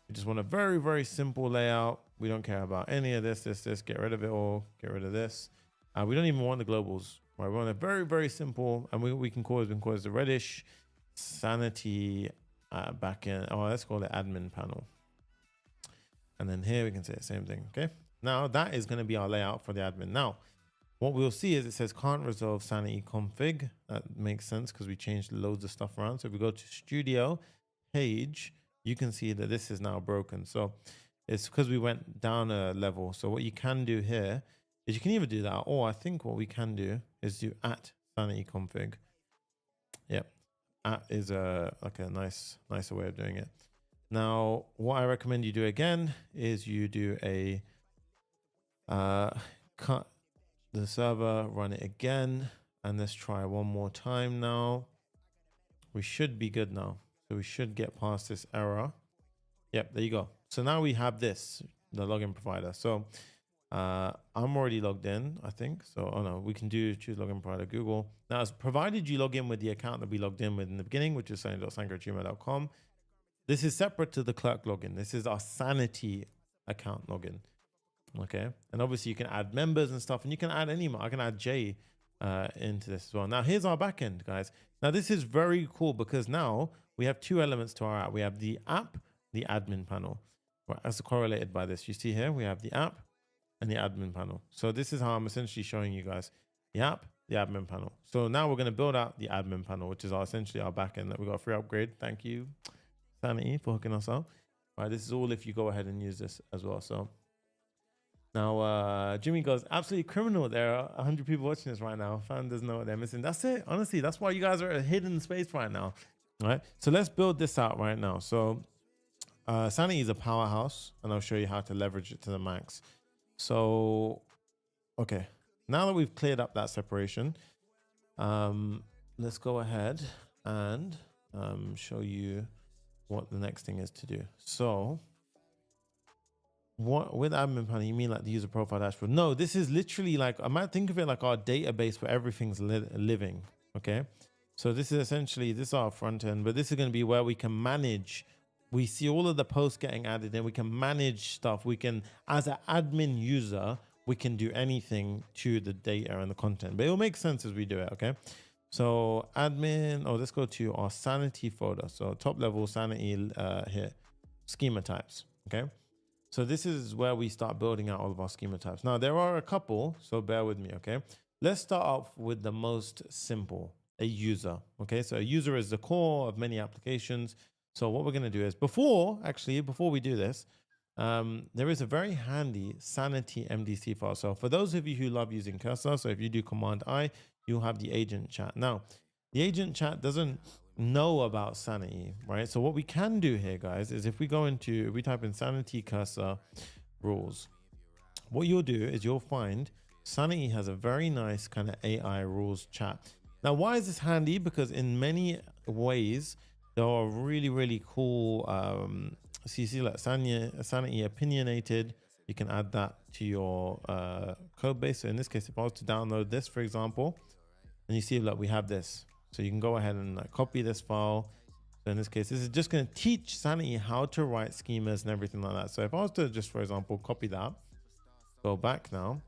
We just want a very, very simple layout. We don't care about any of this, get rid of it all, get rid of this. We don't even want the globals, right? We want a very, very simple, and we can call it the reddish Sanity backend. Oh, let's call it admin panel. And then here we can say the same thing. Okay. Now that is going to be our layout for the admin. Now, what we'll see is it says can't resolve Sanity config. That makes sense because we changed loads of stuff around. So if we go to studio page, you can see that this is now broken. So it's because we went down a level. So what you can do here is you can either do that, or I think what we can do is do @sanity config. Yep, is like a nicer way of doing it. Now, what I recommend you do again is you do a cut the server, run it again, and let's try one more time. Now we should be good now, so we should get past this error. Yep, there you go. So now we have this, the login provider. So I'm already logged in, I think. So, oh no, we can choose login provider Google. Now, it's provided you log in with the account that we logged in with in the beginning, which is sanity.sangre@gmail.com. This is separate to the clerk login. This is our Sanity account login. Okay. And obviously you can add members and stuff, and you can add any, I can add Jay into this as well. Now here's our backend, guys. Now this is very cool because now we have two elements to our app. We have the app, the admin panel. Right, as correlated by this, you see here, we have the app and the admin panel. So this is how I'm essentially showing you guys the app, the admin panel. So now we're going to build out the admin panel, which is essentially our backend that we got a free upgrade. Thank you, Sanity, for hooking us up. All right, this is all if you go ahead and use this as well. So now Jimmy goes, absolutely criminal. There are 100 people watching this right now. Fan doesn't know what they're missing. That's it. Honestly, that's why you guys are a hidden space right now. All right, so let's build this out right now. So Sanity is a powerhouse, and I'll show you how to leverage it to the max. So, okay, now that we've cleared up that separation, let's go ahead and show you what the next thing is to do. So what with admin panel, you mean like the user profile dashboard? No, this is literally like, I might think of it like our database where everything's living. Okay. So this is essentially, this is our front end, but this is going to be where we can manage. We see all of the posts getting added in. We can manage stuff. We can, as an admin user, we can do anything to the data and the content, but it will make sense as we do it. Okay. So admin, let's go to our Sanity folder. So top level Sanity here, schema types. Okay. So this is where we start building out all of our schema types. Now there are a couple, so bear with me. Okay. Let's start off with the most simple, a user. Okay. So a user is the core of many applications. So what we're going to do is before we do this, there is a very handy Sanity MDC file. So for those of you who love using cursor, so if you do Command I, you'll have the agent chat. Now, the agent chat doesn't know about Sanity, right? So what we can do here, guys, is if we type in Sanity cursor rules, what you'll do is you'll find Sanity has a very nice kind of AI rules chat. Now, why is this handy? Because in many ways, there are really, really cool, so you see like Sanity opinionated, you can add that to your code base. So in this case, if I was to download this, for example, and you see that we have this, so you can go ahead and copy this file. So in this case, this is just going to teach Sanity how to write schemas and everything like that. So if I was to just, for example, copy that, go back now,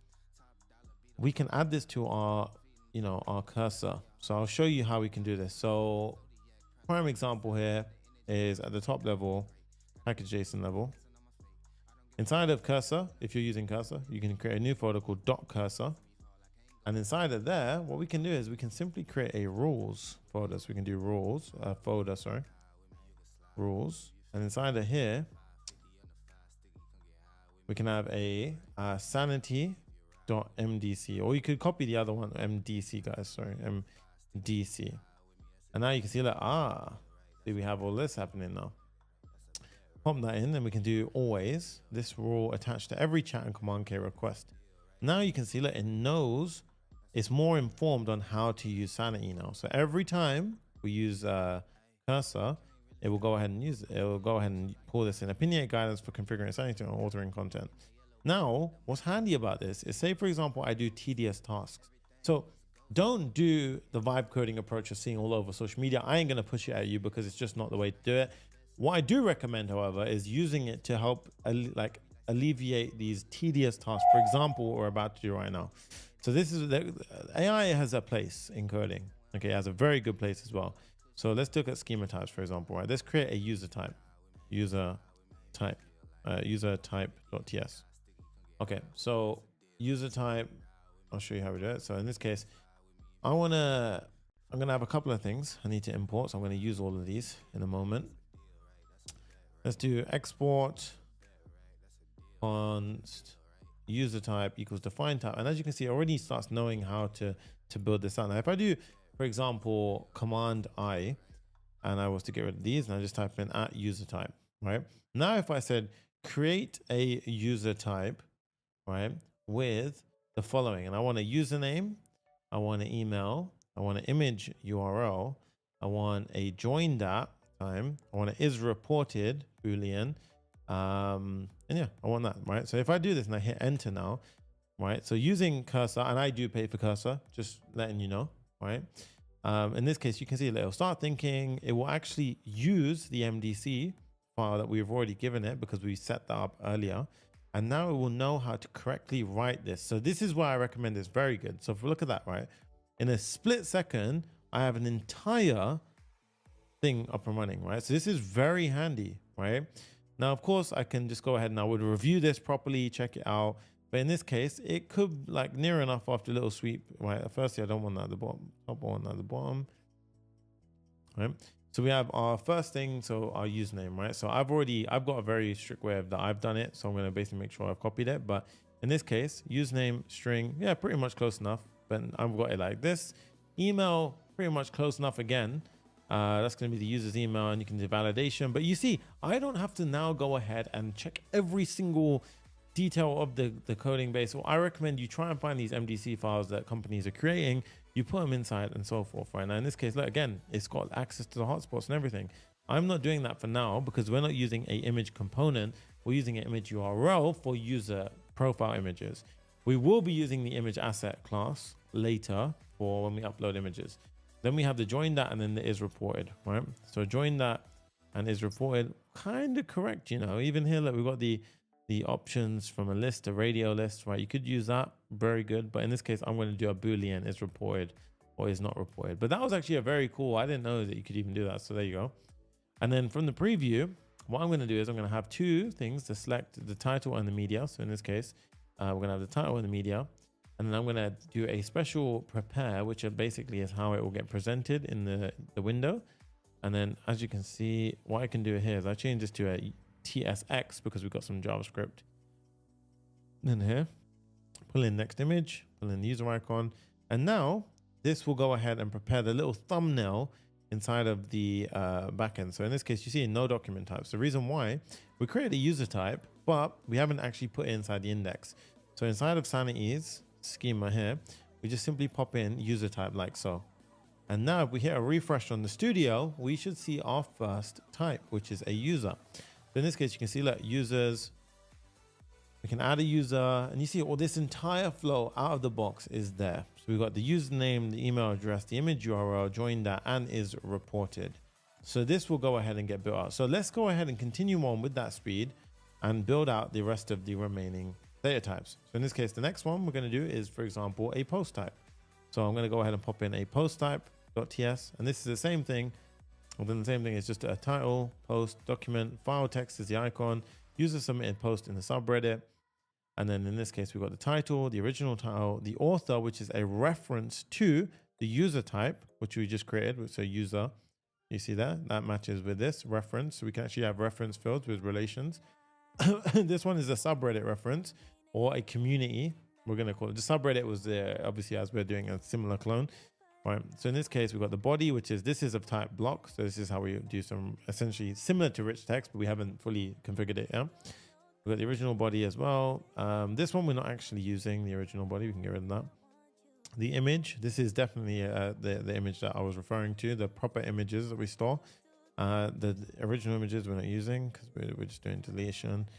we can add this to our, our cursor. So I'll show you how we can do this. So prime example here is at the top level, package.json level. Inside of cursor, if you're using cursor, you can create a new folder called .cursor. And inside of there, what we can do is we can simply create a rules folder. So we can do rules, folder, sorry, rules. And inside of here, we can have a sanity.mdc, or you could copy the other one, MDC, guys, sorry, MDC. And now you can see that, see, we have all this happening now. Pop that in, and we can do always this rule attached to every chat and command K request. Now you can see that it knows, it's more informed on how to use Sanity now. So every time we use cursor, it will go ahead and use it. It will go ahead and pull this in. Opinionated guidance for configuring Sanity and altering content. Now, what's handy about this is, say, for example, I do tedious tasks. So don't do the vibe coding approach you're seeing all over social media. I ain't going to push it at you because it's just not the way to do it. What I do recommend, however, is using it to help alleviate these tedious tasks. For example, what we're about to do right now. So this is, AI has a place in coding. Okay, it has a very good place as well. So let's look at schema types, for example, right? Let's create a user type, user type.ts. Okay, so user type, I'll show you how we do it. So in this case, I'm gonna have a couple of things I need to import. So I'm gonna use all of these in a moment. Let's do export const user type equals define type. And as you can see, it already starts knowing how to build this out. Now, if I do, for example, command I, and I was to get rid of these, and I just type in at user type, right? Now, if I said create a user type, right, with the following, and I want a username, I want an email, I want an image URL, I want a join that time, I want an is reported Boolean, and yeah, I want that, right? So if I do this and I hit enter now, right? So using cursor, and I do pay for cursor, just letting you know, right? In this case, you can see it'll start thinking. It will actually use the MDC file that we've already given it because we set that up earlier. And now it will know how to correctly write this. So this is why I recommend this. Very good. So if we look at that, right? In a split second, I have an entire thing up and running, right? So this is very handy, right? Now, of course, I can just go ahead and I would review this properly, check it out. But in this case, it could like near enough after a little sweep, right? Firstly, I don't want that at the bottom. I want that at the bottom, right? So we have our first thing, so our username, right? So I've got a very strict way of that I've done it. So I'm going to basically make sure I've copied it. But in this case, username string, yeah, pretty much close enough. But I've got it like this. Email, pretty much close enough again. That's going to be the user's email, and you can do validation. But you see, I don't have to now go ahead and check every single detail of the coding base. So I recommend you try and find these MDC files that companies are creating, you put them inside and so forth, right? Now in this case, look, again, it's got access to the hotspots and everything. I'm not doing that for now because we're not using a image component. We're using an image URL for user profile images. We will be using the image asset class later for when we upload images. Then we have the join that and then the is reported, right? So join that and is reported, kind of correct, you know, even here, look, we've got the options from a list, a radio list, right? You could use that, very good. But in this case, I'm going to do a Boolean is reported or is not reported. But that was actually a very cool, I didn't know that you could even do that. So there you go. And then from the preview, what I'm going to do is I'm going to have two things to select the title and the media. So in this case, we're going to have the title and the media. And then I'm going to do a special prepare, which basically is how it will get presented in the window. And then as you can see, what I can do here is I change this to a TSX because we've got some JavaScript. Then here, pull in next image, pull in the user icon. And now this will go ahead and prepare the little thumbnail inside of the backend. So in this case, you see no document types. The reason why we created a user type, but we haven't actually put it inside the index. So inside of Sanity's schema here, we just simply pop in user type like so. And now if we hit a refresh on the studio, we should see our first type, which is a user. So in this case, you can see, look, users, we can add a user, and you see all this entire flow out of the box is there. So we've got the username, the email address, the image URL, join that, and is reported. So this will go ahead and get built out. So let's go ahead and continue on with that speed and build out the rest of the remaining data types. So in this case, the next one we're going to do is, for example, a post type. So I'm going to go ahead and pop in a post type.ts, and this is the same thing. Well, then the same thing is just a title, post, document, file text is the icon, user submitted post in the subreddit. And then in this case, we've got the title, the original title, the author, which is a reference to the user type, which we just created. So user, you see that matches with this reference. So we can actually have reference fields with relations. This one is a subreddit reference or a community. We're going to call it the subreddit was there, obviously, as we're doing a similar clone. All right. So in this case, we've got the body, which is, this is of type block. So this is how we do some essentially similar to rich text, but we haven't fully configured it. Yeah. We've got the original body as well. This one, we're not actually using the original body. We can get rid of that. The image, this is definitely the image that I was referring to, the proper images that we store. The original images we're not using because we're just doing deletion.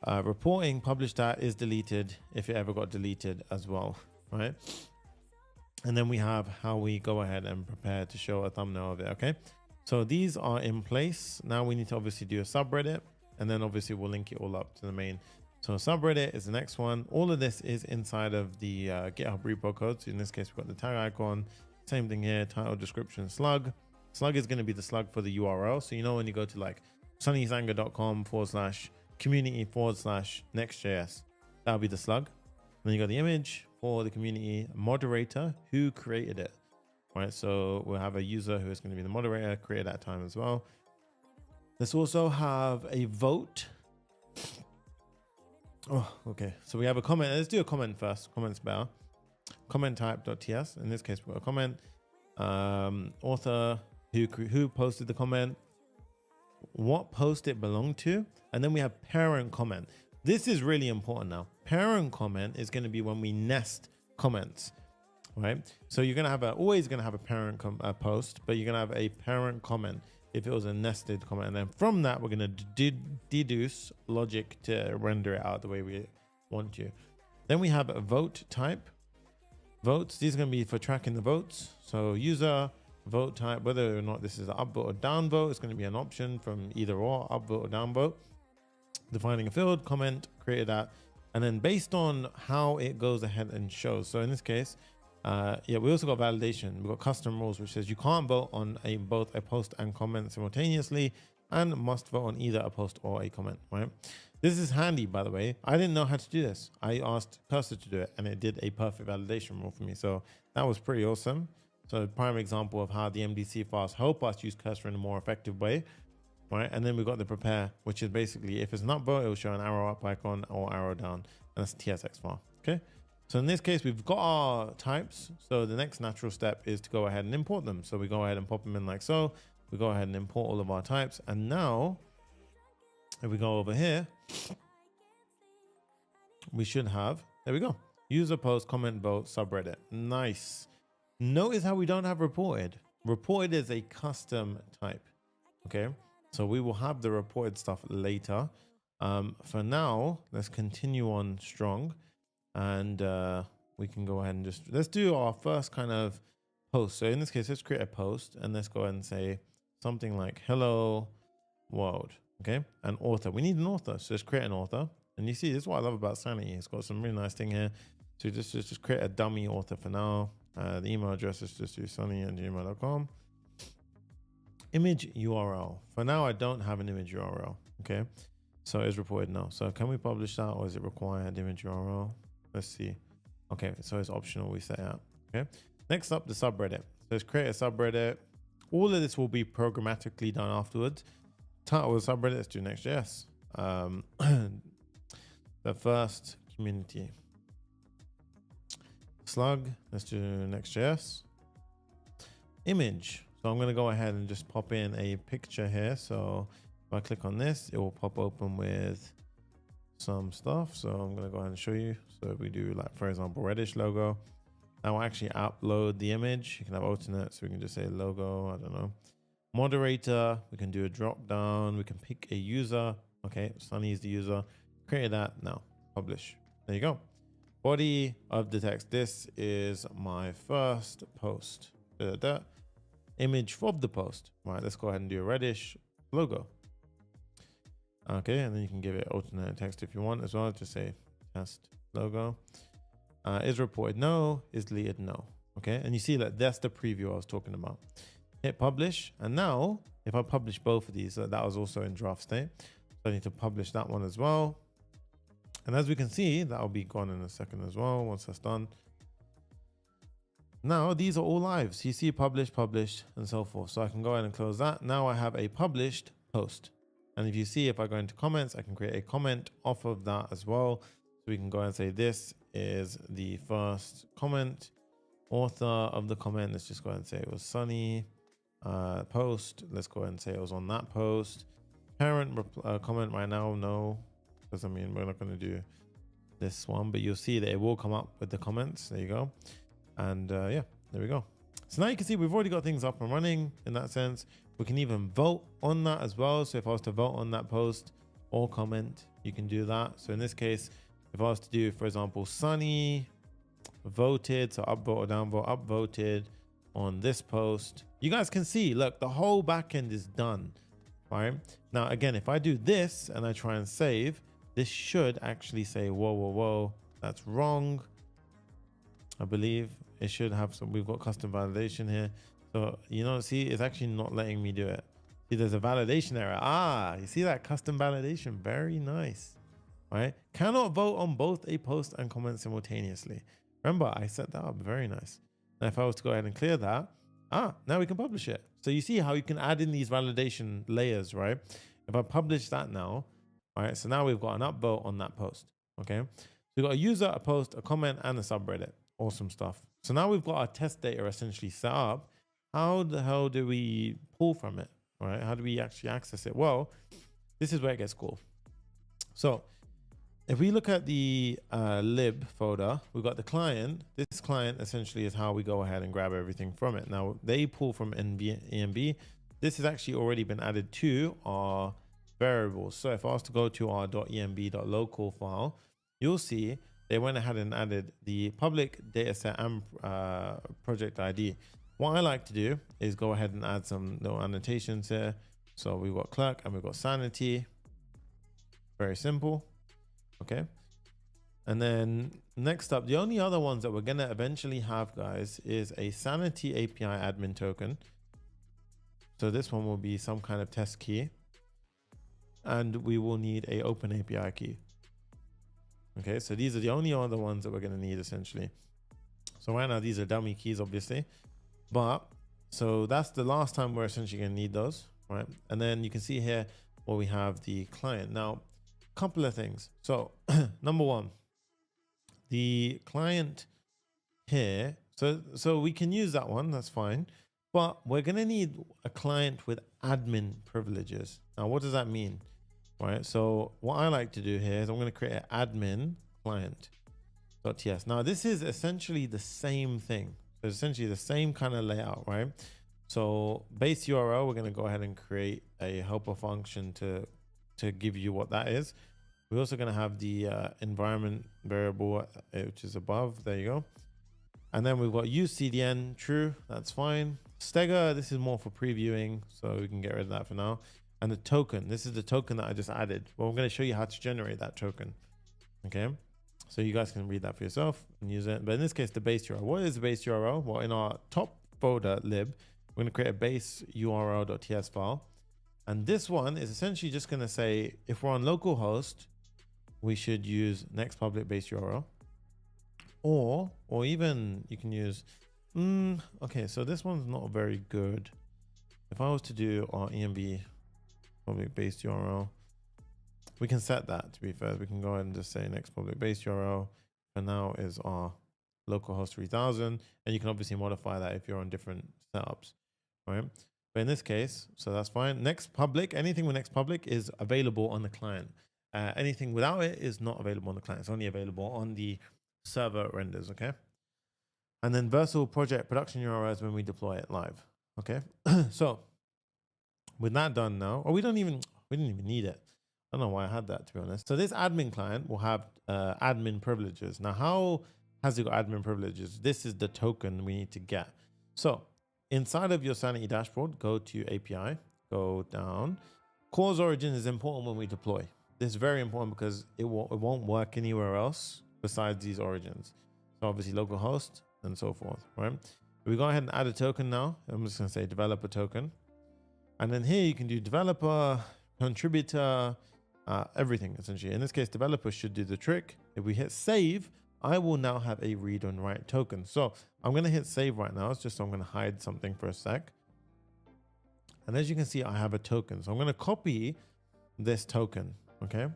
Reporting, publish that is deleted if it ever got deleted as well, right? And then we have how we go ahead and prepare to show a thumbnail of it, okay? So these are in place. Now we need to obviously do a subreddit, and then obviously we'll link it all up to the main. So subreddit is the next one. All of this is inside of the GitHub repo code. So in this case, we've got the tag icon, same thing here, title, description, slug. Slug is going to be the slug for the URL. So you know when you go to like sunnyzanga.com/community/Next.js, that'll be the slug. And then you got the image for the community moderator who created it, right? So we'll have a user who is going to be the moderator, create that time as well. Let's also have a vote. Oh, okay. So we have a comment. Let's do a comment first. Comments better. Comment type.ts. In this case, we've got a comment. Author, who posted the comment, what post it belonged to, and then we have parent comment. This is really important now. Parent comment is going to be when we nest comments, right? So you're going to have always going to have a parent post, but you're going to have a parent comment if it was a nested comment. And then from that, we're going to deduce logic to render it out the way we want to. Then we have a vote type. Votes, these are going to be for tracking the votes. So user, vote type, whether or not this is an upvote or downvote, it's going to be an option from either or, upvote or downvote. Defining a field, comment, create that. And then based on how it goes ahead and shows. So in this case, yeah, we also got validation. We've got custom rules, which says you can't vote on both a post and comment simultaneously, and must vote on either a post or a comment, right? This is handy, by the way. I didn't know how to do this. I asked Cursor to do it, and it did a perfect validation rule for me. So that was pretty awesome. So a prime example of how the MDC files help us use Cursor in a more effective way, right? And then we've got the prepare, which is basically if it's an upvote, it will show an arrow up icon or arrow down, and that's a TSX file, okay? So in this case, we've got our types. So the next natural step is to go ahead and import them. So we go ahead and pop them in like so. We go ahead and import all of our types. And now if we go over here, we should have, there we go. User post, comment, vote, subreddit. Nice. Notice how we don't have reported. Reported is a custom type. Okay. So we will have the reported stuff later. For now, let's continue on strong. And we can go ahead and let's do our first kind of post. So in this case, let's create a post and let's go ahead and say something like hello world, okay? An author, we need an author. So let's create an author. And you see, this is what I love about Sanity. It's got some really nice thing here. So just create a dummy author for now. The email address is just do sunny@gmail.com. Image URL. For now, I don't have an image URL, okay? So it's reported now. So can we publish that, or is it required image URL? Let's see. Okay, so it's optional, we set out. Okay. Next up, the subreddit. So let's create a subreddit. All of this will be programmatically done afterwards. Title of the subreddit, let's do Next.js. The first community. Slug, let's do Next.js. Image. So I'm going to go ahead and just pop in a picture here. So if I click on this, it will pop open with some stuff. So I'm going to go ahead and show you. So if we do, like, for example, Reddish logo, I will actually upload the image. You can have alternate. So we can just say logo, I don't know. Moderator, we can do a drop down. We can pick a user. Okay, Sunny is the user. Create that now. Publish. There you go. Body of the text. This is my first post. Image for the post. Right, let's go ahead and do a Reddish logo. Okay, and then you can give it alternate text if you want as well. Just say test logo. Is reported no, is deleted no. Okay, and you see that that's the preview I was talking about. Hit publish, and now if I publish both of these, that was also in draft state. So I need to publish that one as well. And as we can see, that will be gone in a second as well once that's done. Now these are all live. So you see publish, published, and so forth. So I can go ahead and close that. Now I have a published post. And if you see, if I go into comments, I can create a comment off of that as well. So we can go ahead and say this is the first comment. Author of the comment, let's just go ahead and say it was Sunny. Post, let's go ahead and say it was on that post. Parent comment right now, no, because I mean we're not going to do this one, but you'll see that it will come up with the comments. There you go. And yeah, there we go. So now you can see we've already got things up and running in that sense. We can even vote on that as well. So if I was to vote on that post or comment, you can do that. So in this case, if I was to do, for example, Sunny voted, so upvote or downvote, upvoted on this post, you guys can see, look, the whole backend is done. Right now, again, if I do this and I try and save, this should actually say, whoa, whoa, whoa, that's wrong. I believe it should have some, we've got custom validation here. So, you know, see, it's actually not letting me do it. See, there's a validation error. Ah, you see that custom validation? Very nice. Right? Cannot vote on both a post and comment simultaneously. Remember, I set that up. Very nice. Now, if I was to go ahead and clear that, now we can publish it. So you see how you can add in these validation layers, right? If I publish that now, right? So now we've got an upvote on that post. Okay. So we've got a user, a post, a comment, and a subreddit. Awesome stuff. So now we've got our test data essentially set up. How the hell do we pull from it? Right? How do we actually access it? Well, this is where it gets cool. So if we look at the lib folder, we've got the client. This client essentially is how we go ahead and grab everything from it. Now they pull from EMB. This has actually already been added to our variables. So if I was to go to our .emb.local file, you'll see they went ahead and added the public dataset and project ID. What I like to do is go ahead and add some little annotations here. So we've got Clerk and we've got Sanity. Very simple. Okay. And then next up, the only other ones that we're going to eventually have, guys, is a Sanity API admin token. So this one will be some kind of test key. And we will need a open API key. Okay, so these are the only other ones that we're going to need essentially. So right now, these are dummy keys, obviously. But so that's the last time we're essentially going to need those, right? And then you can see here where we have the client. Now, couple of things. So number one, the client here. So we can use that one. That's fine. But we're going to need a client with admin privileges. Now, what does that mean? Right. So what I like to do here is I'm going to create an admin client.ts. Now, this is essentially the same thing. So essentially the same kind of layout, right? So base URL, we're going to go ahead and create a helper function to give you what that is. We're also going to have the environment variable, which is above. There you go. And then we've got use CDN true. That's fine. Stega, this is more for previewing, so we can get rid of that for now. And the token, this is the token that I just added. Well, I'm going to show you how to generate that token. Okay. So you guys can read that for yourself and use it. But in this case, the base URL. What is the base URL? Well, in our top folder lib, we're going to create a base URL.ts file. And this one is essentially just going to say, if we're on localhost, we should use next public base URL. Or even you can use, okay, so this one's not very good. if I was to do our env public base URL, we can set that. To be fair, we can go ahead and just say next public base URL for now is our localhost 3000, and you can obviously modify that if you're on different setups, right? But in this case, so that's fine. Next public, anything with next public is available on the client. Anything without it is not available on the client. It's only available on the server renders, okay? And then Versal project production URLs when we deploy it live, okay? So with that done now, we didn't even need it. I don't know why I had that, to be honest. So this admin client will have admin privileges. Now, how has it got admin privileges? This is the token we need to get. So inside of your Sanity dashboard, go to API, go down. Cause origin is important when we deploy. This is very important because it won't work anywhere else besides these origins. So obviously localhost and so forth, right? We go ahead and add a token now. I'm just gonna say developer token. And then here you can do developer, contributor, everything essentially. In this case, developer should do the trick. If we hit save, I will now have a read and write token. So I'm gonna hit save right now. It's just so I'm gonna hide something for a sec. And as you can see, I have a token. So I'm gonna copy this token, okay?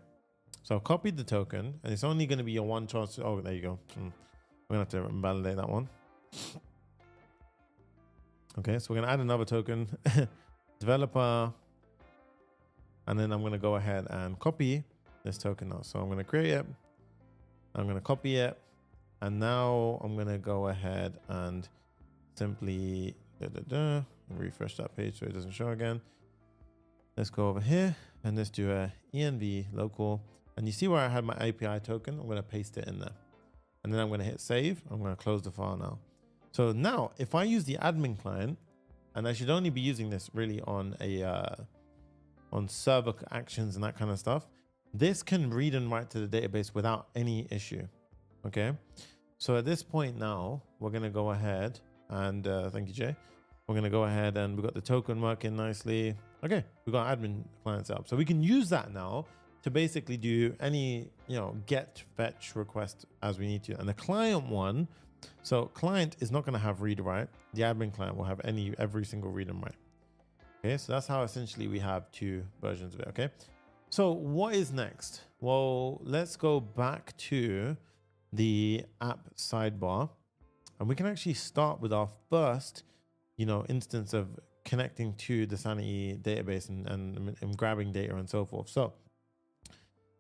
So I've copied the token and it's only gonna be a one chance. Oh, there you go. We're gonna have to validate that one. Okay, so we're gonna add another token, developer, and then I'm gonna go ahead and copy this token now. So I'm gonna create it, I'm gonna copy it, and now I'm gonna go ahead and simply refresh that page so it doesn't show again. Let's go over here and let's do a env local, and you see where I had my API token. I'm gonna paste it in there. And then I'm going to hit save. I'm going to close the file now. So now if I use the admin client, and I should only be using this really on on server actions and that kind of stuff, this can read and write to the database without any issue. Okay. So at this point now, we're going to go ahead and thank you, Jay. We're going to go ahead and we've got the token working nicely. Okay. We've got admin client set up. So we can use that now to basically do any, get fetch request as we need to. And the client one, so client is not going to have read write. The admin client will have every single read and write. Okay, so that's how essentially we have two versions of it. Okay, so what is next? Well, let's go back to the app sidebar, and we can actually start with our first, instance of connecting to the Sanity database and grabbing data and so forth. So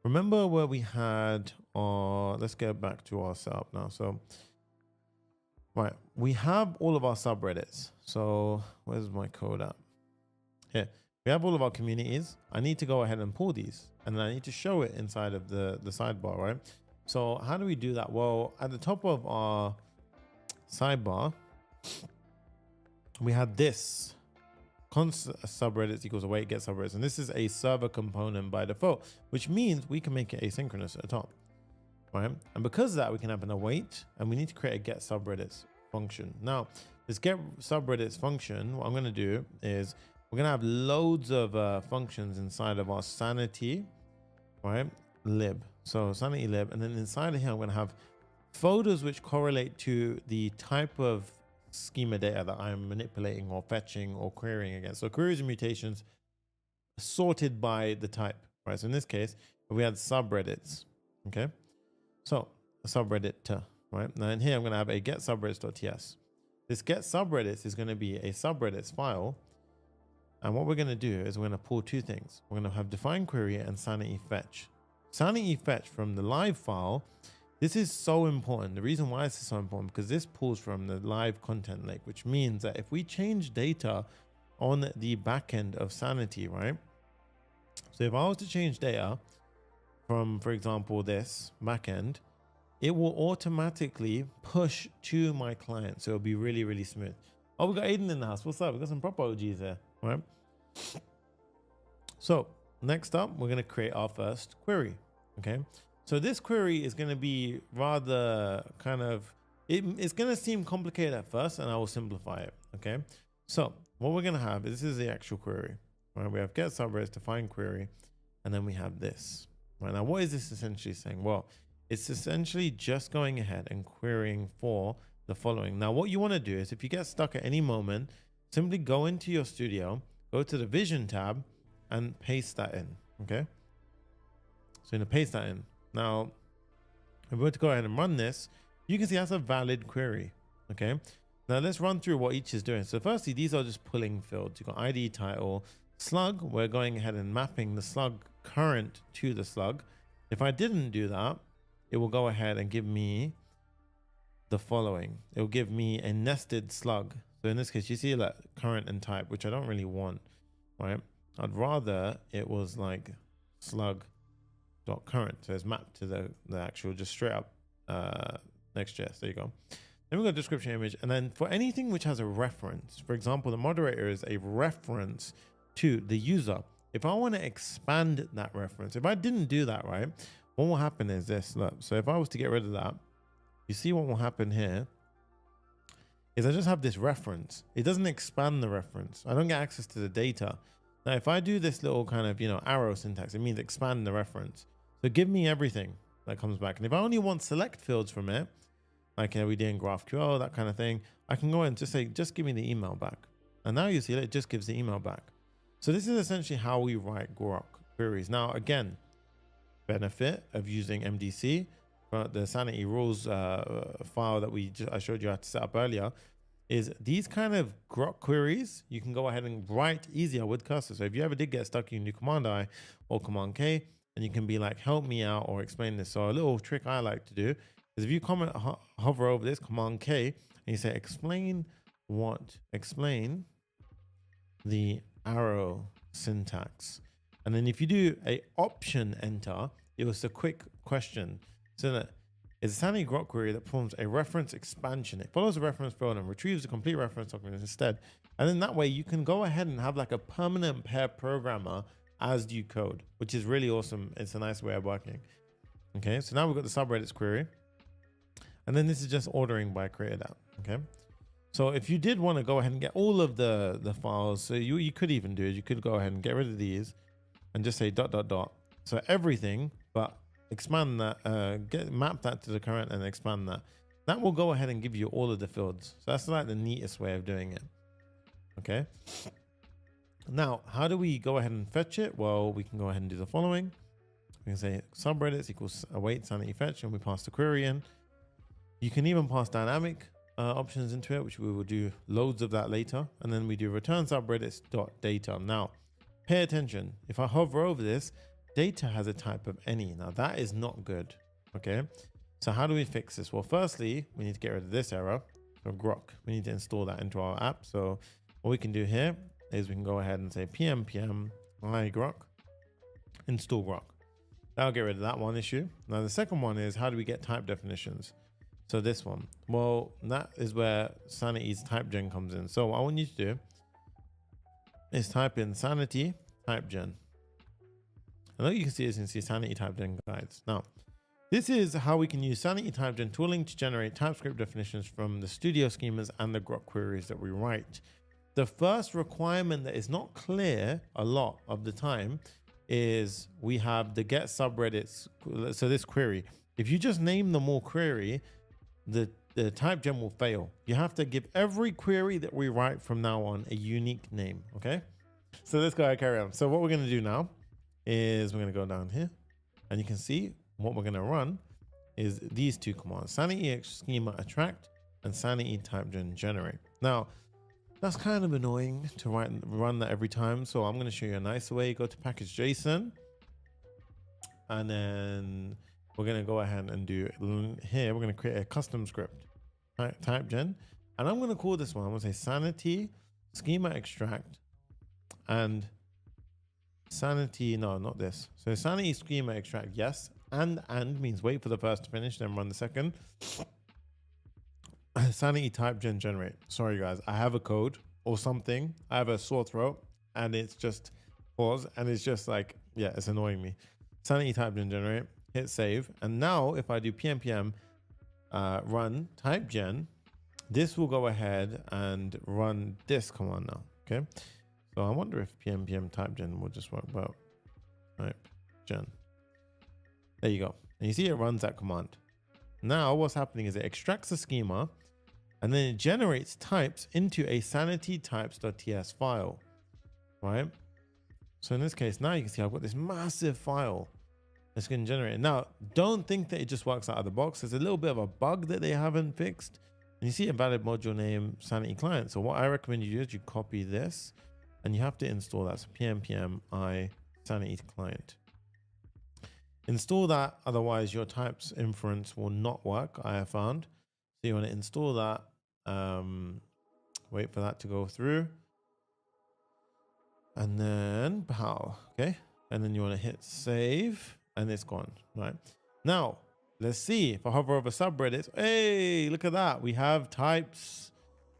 remember where we had our, let's get back to our setup now. So, right, we have all of our subreddits. So where's my code at? Here, we have all of our communities. I need to go ahead and pull these, and then I need to show it inside of the sidebar, right? So how do we do that? Well, at the top of our sidebar, we had this. Const subreddits equals await get subreddits, and this is a server component by default, which means we can make it asynchronous at the top, right? And because of that, we can have an await, and we need to create a get subreddits function. Now, this get subreddits function, what I'm going to do is we're going to have loads of functions inside of our Sanity, right? Lib. So Sanity lib, and then inside of here, I'm going to have folders which correlate to the type of schema data that I'm manipulating or fetching or querying against. So queries and mutations sorted by the type, right? So in this case, we had subreddits, okay? So a subreddit, right? Now in here, I'm going to have a get subreddits.ts. This get subreddits is going to be a subreddits file. And what we're going to do is we're going to pull two things. We're going to have define query and sanity fetch. Sanity fetch from the live file. This is so important. The reason why this is so important, because this pulls from the live content lake, which means that if we change data on the backend of Sanity, right? So if I was to change data from, for example, this backend, it will automatically push to my client. So it'll be really, really smooth. Oh, we got Aiden in the house. What's up? We got some proper OGs here, right? So next up, we're going to create our first query. Okay. So this query is going to be rather kind of, it's going to seem complicated at first, and I will simplify it. Okay. So what we're going to have is, this is the actual query, right? We have get subreddits, define query, and then we have this. Right now, what is this essentially saying? Well, it's essentially just going ahead and querying for the following. Now, what you want to do is, if you get stuck at any moment, simply go into your studio, go to the vision tab and paste that in. Okay. So I'm going to paste that in. Now, if we were to go ahead and run this, you can see that's a valid query. Okay. Now let's run through what each is doing. So firstly, these are just pulling fields. You've got ID, title, slug. We're going ahead and mapping the slug current to the slug. If I didn't do that, it will go ahead and give me the following. It will give me a nested slug. So in this case, you see like current and type, which I don't really want, right? I'd rather it was like slug.current. So it's mapped to the actual, just straight up Next.js. There you go. Then we've got description image. And then for anything which has a reference, for example, the moderator is a reference to the user. If I want to expand that reference, if I didn't do that, right, what will happen is this. Look, so if I was to get rid of that, you see what will happen here is I just have this reference. It doesn't expand the reference. I don't get access to the data. Now, if I do this little kind of, arrow syntax, it means expand the reference. So give me everything that comes back. And if I only want select fields from it, like we did in GraphQL, that kind of thing, I can go and just say, just give me the email back. And now you see that it just gives the email back. So this is essentially how we write Grok queries. Now, again, benefit of using MDC, the Sanity rules file that I showed you how to set up earlier, is these kind of Grok queries, you can go ahead and write easier with cursor. So if you ever did get stuck, you can do Command I or Command K, and you can be like, help me out or explain this. So a little trick I like to do is if you hover over this Command K and you say, explain the arrow syntax. And then if you do a option enter, it was a quick question. So that is a Sanity Grok query that performs a reference expansion. It follows a reference field and retrieves a complete reference document instead. And then that way you can go ahead and have like a permanent pair programmer as you code, which is really awesome. It's a nice way of working. Okay, so now we've got the subreddits query. And then this is just ordering by created app. Okay. So if you did want to go ahead and get all of the files, so you could even do it. You could go ahead and get rid of these and just say ... So everything, but expand that, map that to the current and expand that. That will go ahead and give you all of the fields. So that's like the neatest way of doing it. Okay. Now, how do we go ahead and fetch it? Well, we can go ahead and do the following. We can say subreddits equals await sanity fetch, and we pass the query in. You can even pass dynamic options into it, which we will do loads of that later. And then we do return subreddits.data. Now, pay attention. If I hover over this, data has a type of any. Now that is not good. Okay. So how do we fix this? Well, firstly, we need to get rid of this error. So Grok, we need to install that into our app. So what we can do here is we can go ahead and say pm igrok install Grok. That'll get rid of that one issue. Now the second one is, how do we get type definitions? So this one, well, that is where Sanity's type gen comes in. So what I want you to do is type in Sanity type gen. I know you can see this in Sanity type gen guides. Now, this is how we can use Sanity type gen tooling to generate TypeScript definitions from the studio schemas and the Grok queries that we write. The first requirement that is not clear a lot of the time is we have the get subreddits. So this query, if you just name them all query, the type gen will fail. You have to give every query that we write from now on a unique name. Okay. So let's go ahead and carry on. So what we're going to do now is we're going to go down here and you can see what we're going to run is these two commands, Sanity schema attract and Sanity type gen generate. Now that's kind of annoying to run that every time. So I'm going to show you a nicer way. Go to package.json and then we're going to go ahead and do here. We're going to create a custom script, type gen, and I'm going to call this one, I'm going to say Sanity schema extract and Sanity, no, not this. So Sanity schema extract, yes. And means wait for the first to finish, then run the second. Sanity type gen generate. Sorry guys, I have a code or something. I have a sore throat and it's just pause and it's just like, yeah, it's annoying me. Sanity type gen generate, hit save. And now if I do pm run type gen, this will go ahead and run this command now. Okay. So I wonder if pm type gen will just work well. Type gen. There you go. And you see it runs that command. Now what's happening is it extracts the schema and then it generates types into a sanity types.ts file, right? So in this case, now you can see I've got this massive file that's going to generate it. Now, don't think that it just works out of the box. There's a little bit of a bug that they haven't fixed. And you see a valid module name, Sanity client. So what I recommend you do is you copy this and you have to install that. So pm Sanity client. Install that, otherwise your types inference will not work, I have found. So you want to install that, wait for that to go through. And then pow, okay? And then you want to hit save and it's gone, right? Now, let's see if I hover over subreddits. Hey, look at that. We have types,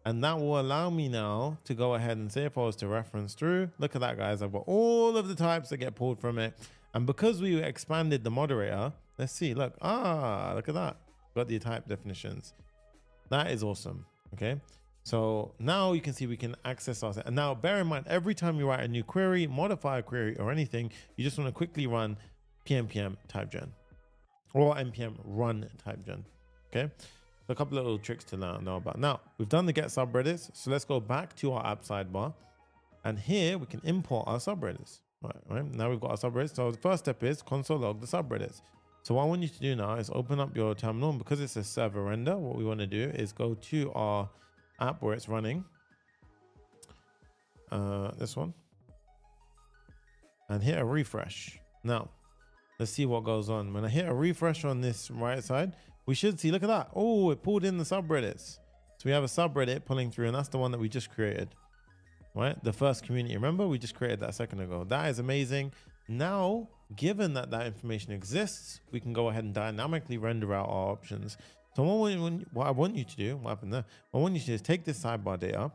and that will allow me now to go ahead and say if I was to reference through, look at that, guys. I've got all of the types that get pulled from it. And because we expanded the moderator, let's see, look at that. Got the type definitions. That is awesome, okay? So now you can see we can access our set. And now bear in mind, every time you write a new query, modify a query or anything, you just want to quickly run pm type gen or npm run type gen, okay? So a couple of little tricks to know about. Now we've done the get subreddits. So let's go back to our app sidebar, and here we can import our subreddits. Right, now we've got our subreddits. So the first step is console log the subreddits. So what I want you to do now is open up your terminal, and because it's a server render, what we want to do is go to our app where it's running, this one, and hit a refresh. Now let's see what goes on. When I hit a refresh on this right side, we should see, look at that. Oh, it pulled in the subreddits. So we have a subreddit pulling through, and that's the one that we just created, right? The first community. Remember, we just created that a second ago. That is amazing. Now, given that that information exists, we can go ahead and dynamically render out our options. So what I want you to do, what happened there? What I want you to do is take this sidebar data,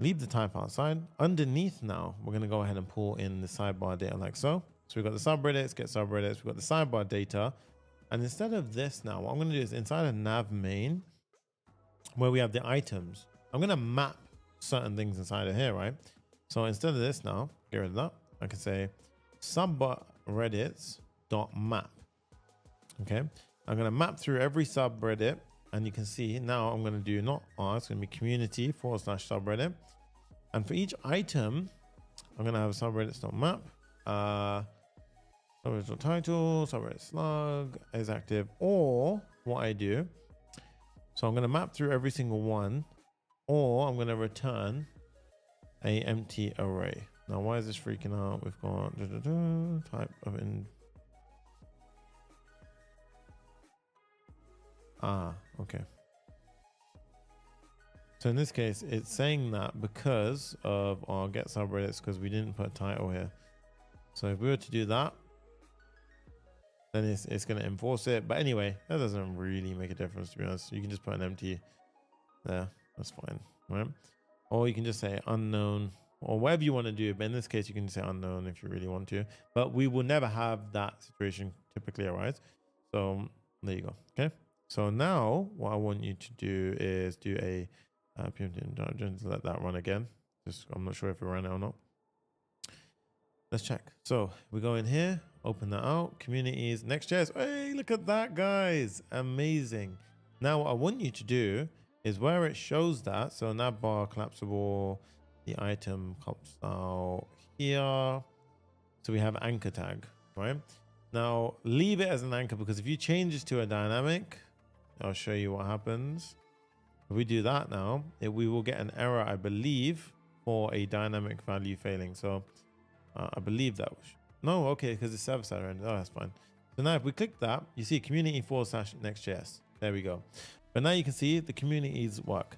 leave the type outside. Underneath now, we're going to go ahead and pull in the sidebar data like so. So we've got the subreddits, get subreddits, we've got the sidebar data. And instead of this now, what I'm going to do is inside of nav main, where we have the items, I'm going to map certain things inside of here, right? So instead of this now, get rid of that. I can say subreddits.map. Okay. I'm going to map through every subreddit, and you can see now I'm going to do not R, it's going to be community/subreddit. And for each item, I'm going to have a subreddits.map, subreddit.title, subreddit slug is active, or what I do. So I'm going to map through every single one, or I'm going to return a empty array. Now, why is this freaking out? We've got type of in. Okay. So in this case, it's saying that because of our get subreddits, because we didn't put a title here. So if we were to do that, then it's going to enforce it. But anyway, that doesn't really make a difference, to be honest. You can just put an empty there. That's fine, right? Or you can just say unknown or whatever you want to do. But in this case, you can say unknown if you really want to. But we will never have that situation typically arise. So there you go. Okay. So now what I want you to do is do a let that run again. Just, I'm not sure if it ran it or not. Let's check. So we go in here, open that out, communities, Next.js. Hey, look at that, guys. Amazing. Now what I want you to do is where it shows that. So nav bar collapsible, the item pops out here. So we have anchor tag, right? Now leave it as an anchor, because if you change this to a dynamic, I'll show you what happens. If we do that now, we will get an error, I believe, for a dynamic value failing. So I believe that was, no, okay, because it's server side rendered. Oh, that's fine. So now if we click that, you see community/Next.js. There we go. But now you can see the communities work.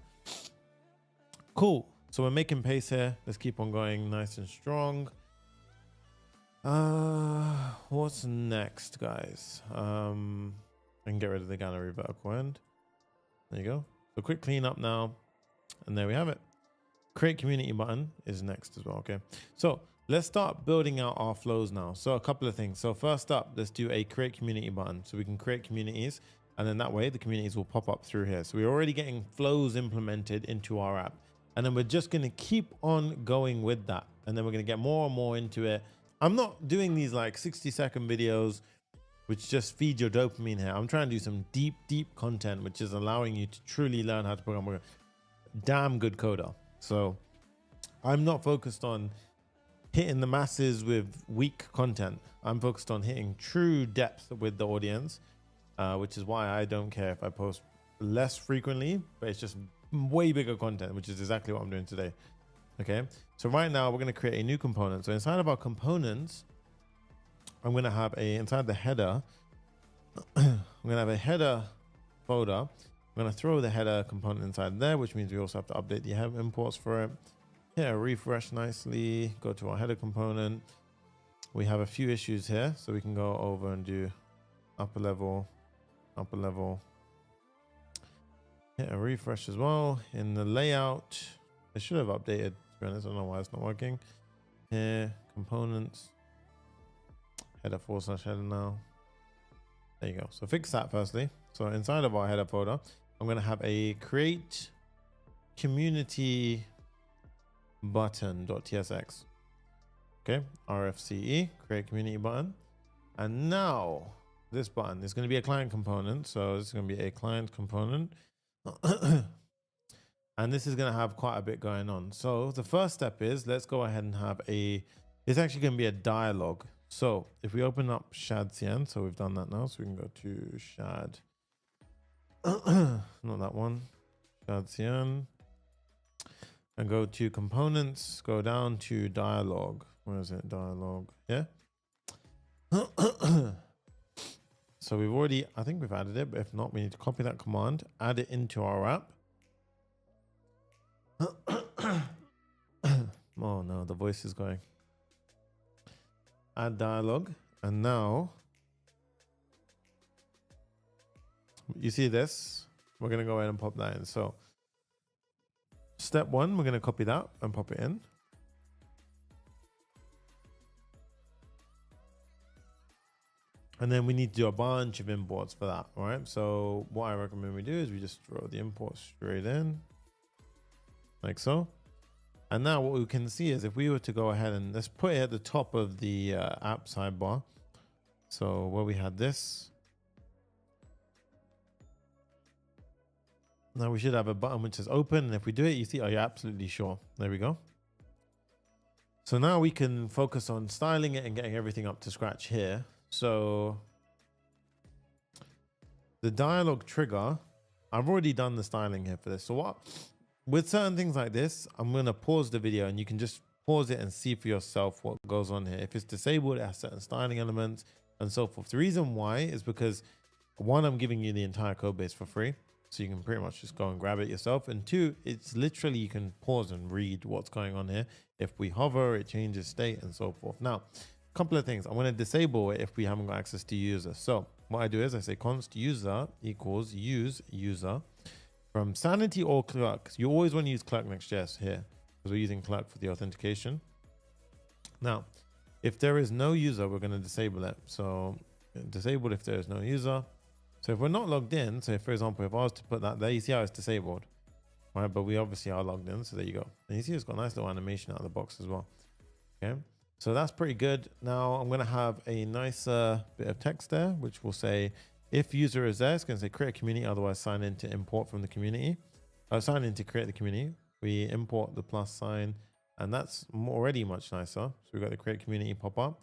Cool. So we're making pace here. Let's keep on going nice and strong. What's next, guys? I can get rid of the gallery vertical end. There you go. So quick cleanup now. And there we have it. Create community button is next as well. Okay. So let's start building out our flows now. So a couple of things. So first up, let's do a create community button. So we can create communities, and then that way the communities will pop up through here. So we're already getting flows implemented into our app. And then we're just going to keep on going with that. And then we're going to get more and more into it. I'm not doing these like 60-second videos. which just feeds your dopamine here. I'm trying to do some deep content, which is allowing you to truly learn how to program. I'm a damn good coder. So I'm not focused on hitting the masses with weak content. I'm focused on hitting true depth with the audience, which is why I don't care if I post less frequently, but it's just way bigger content, which is exactly what I'm doing today. Okay, so right now we're going to create a new component. So inside of our components, I'm going to have inside the header, I'm going to have a header folder. I'm going to throw the header component inside there, which means we also have to update the header imports for it. Yeah, refresh nicely, go to our header component. We have a few issues here, so we can go over and do upper level. Hit a refresh as well. In the layout, it should have updated, to be honest. I don't know why it's not working. Here, components, header / header now. There you go. So fix that firstly. So inside of our header folder, I'm going to have a create community button.tsx. Okay, RFCE, create community button. And now this button is going to be a client component. So this is going to be a client component. And this is going to have quite a bit going on. So the first step is, let's go ahead and have it's actually going to be a dialogue. So if we open up ShadCN, so we've done that now. So we can go to Shad, not that one, ShadCN, and go to components, go down to dialogue. Where is it? Dialogue. Yeah. So we've already, I think we've added it, but if not, we need to copy that command, add it into our app. Oh no, the voice is going. Add dialogue. And now you see this, we're going to go ahead and pop that in. So step one, we're going to copy that and pop it in. And then we need to do a bunch of imports for that. All right. So what I recommend we do is we just throw the imports straight in like so. And now what we can see is if we were to go ahead and let's put it at the top of the app sidebar. So where we had this, now we should have a button which says open. And if we do it, you see, are you absolutely sure? There we go. So now we can focus on styling it and getting everything up to scratch here. So the dialogue trigger, I've already done the styling here for this. So what, with certain things like this, I'm going to pause the video and you can just pause it and see for yourself what goes on here. If it's disabled, it has certain styling elements and so forth. The reason why is because one, I'm giving you the entire code base for free. So you can pretty much just go and grab it yourself. And two, it's literally, you can pause and read what's going on here. If we hover, it changes state and so forth. Now, a couple of things. I'm going to disable it if we haven't got access to user. So what I do is I say const user equals use user from Sanity or Clerk. You always want to use Clerk Next.js here because we're using Clerk for the authentication. Now, if there is no user, we're going to disable it. So disabled if there is no user. So if we're not logged in, so if, for example, if I was to put that there, you see how it's disabled, right? But we obviously are logged in. So there you go. And you see it's got a nice little animation out of the box as well. Okay. So that's pretty good. Now I'm going to have a nicer bit of text there, which will say, if user is there, it's going to say create a community, otherwise sign in to import from the community. Sign in to create the community. We import the plus sign, and that's already much nicer. So we've got the create community pop up.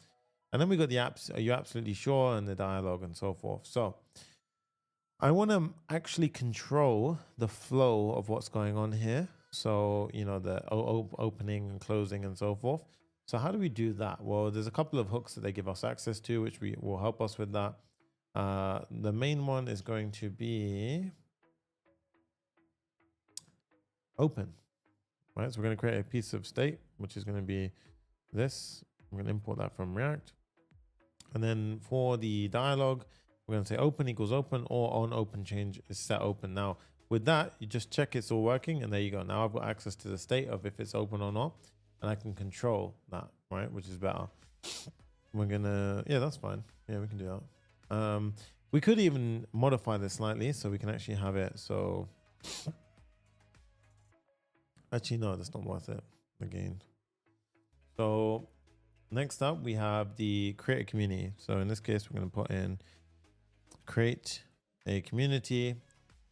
And then we got the apps, are you absolutely sure? And the dialogue and so forth. So I want to actually control the flow of what's going on here. So, you know, the opening and closing and so forth. So how do we do that? Well, there's a couple of hooks that they give us access to, which will help us with that. The main one is going to be open, right? So we're going to create a piece of state, which is going to be this. I'm going to import that from React. And then for the dialogue, we're going to say open equals open, or on open change is set open. Now with that, you just check it's all working, and there you go. Now I've got access to the state of if it's open or not, and I can control that, right? Which is better. We're going to, yeah, that's fine. Yeah, we can do that. We could even modify this slightly so we can actually have it. So actually, no, that's not worth it again. So Next up, we have the create a community. So in this case, we're going to put in create a community,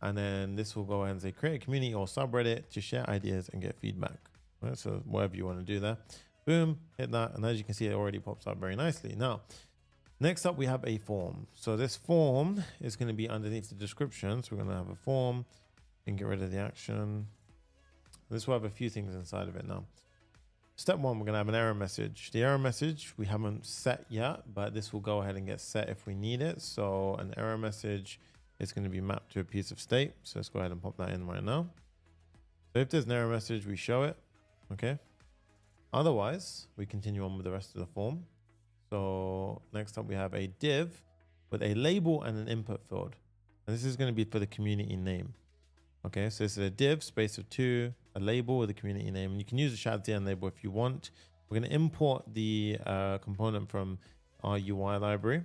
and then this will go ahead and say create a community or subreddit to share ideas and get feedback. Right, so whatever you want to do there, boom, hit that, and as you can see, it already pops up very nicely. Now, next up, we have a form. So this form is going to be underneath the description. So we're going to have a form and get rid of the action. This will have a few things inside of it now. Step one, we're going to have an error message. The error message we haven't set yet, but this will go ahead and get set if we need it. So an error message is going to be mapped to a piece of state. So let's go ahead and pop that in right now. So if there's an error message, we show it. Okay. Otherwise, we continue on with the rest of the form. So next up, we have a div with a label and an input field. And this is going to be for the community name. Okay, so this is a div space of 2, a label with a community name. And you can use a shadcn label if you want. We're going to import the component from our UI library.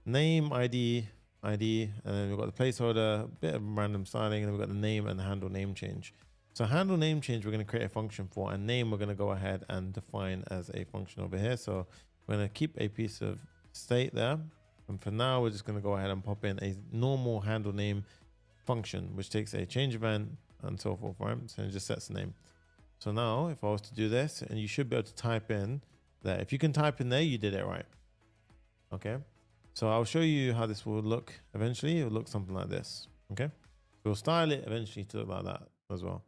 Name, ID, and then we've got the placeholder, a bit of random styling, and then we've got the name and the handle name change. So handle name change, we're going to create a function for, and name we're going to go ahead and define as a function over here. So we're going to keep a piece of state there. And for now, we're just going to go ahead and pop in a normal handle name function, which takes a change event and so forth, right? So it just sets the name. So now if I was to do this, and you should be able to type in there. If you can type in there, you did it right. Okay. So I'll show you how this will look eventually. It will look something like this. Okay. We'll style it eventually to look like that as well.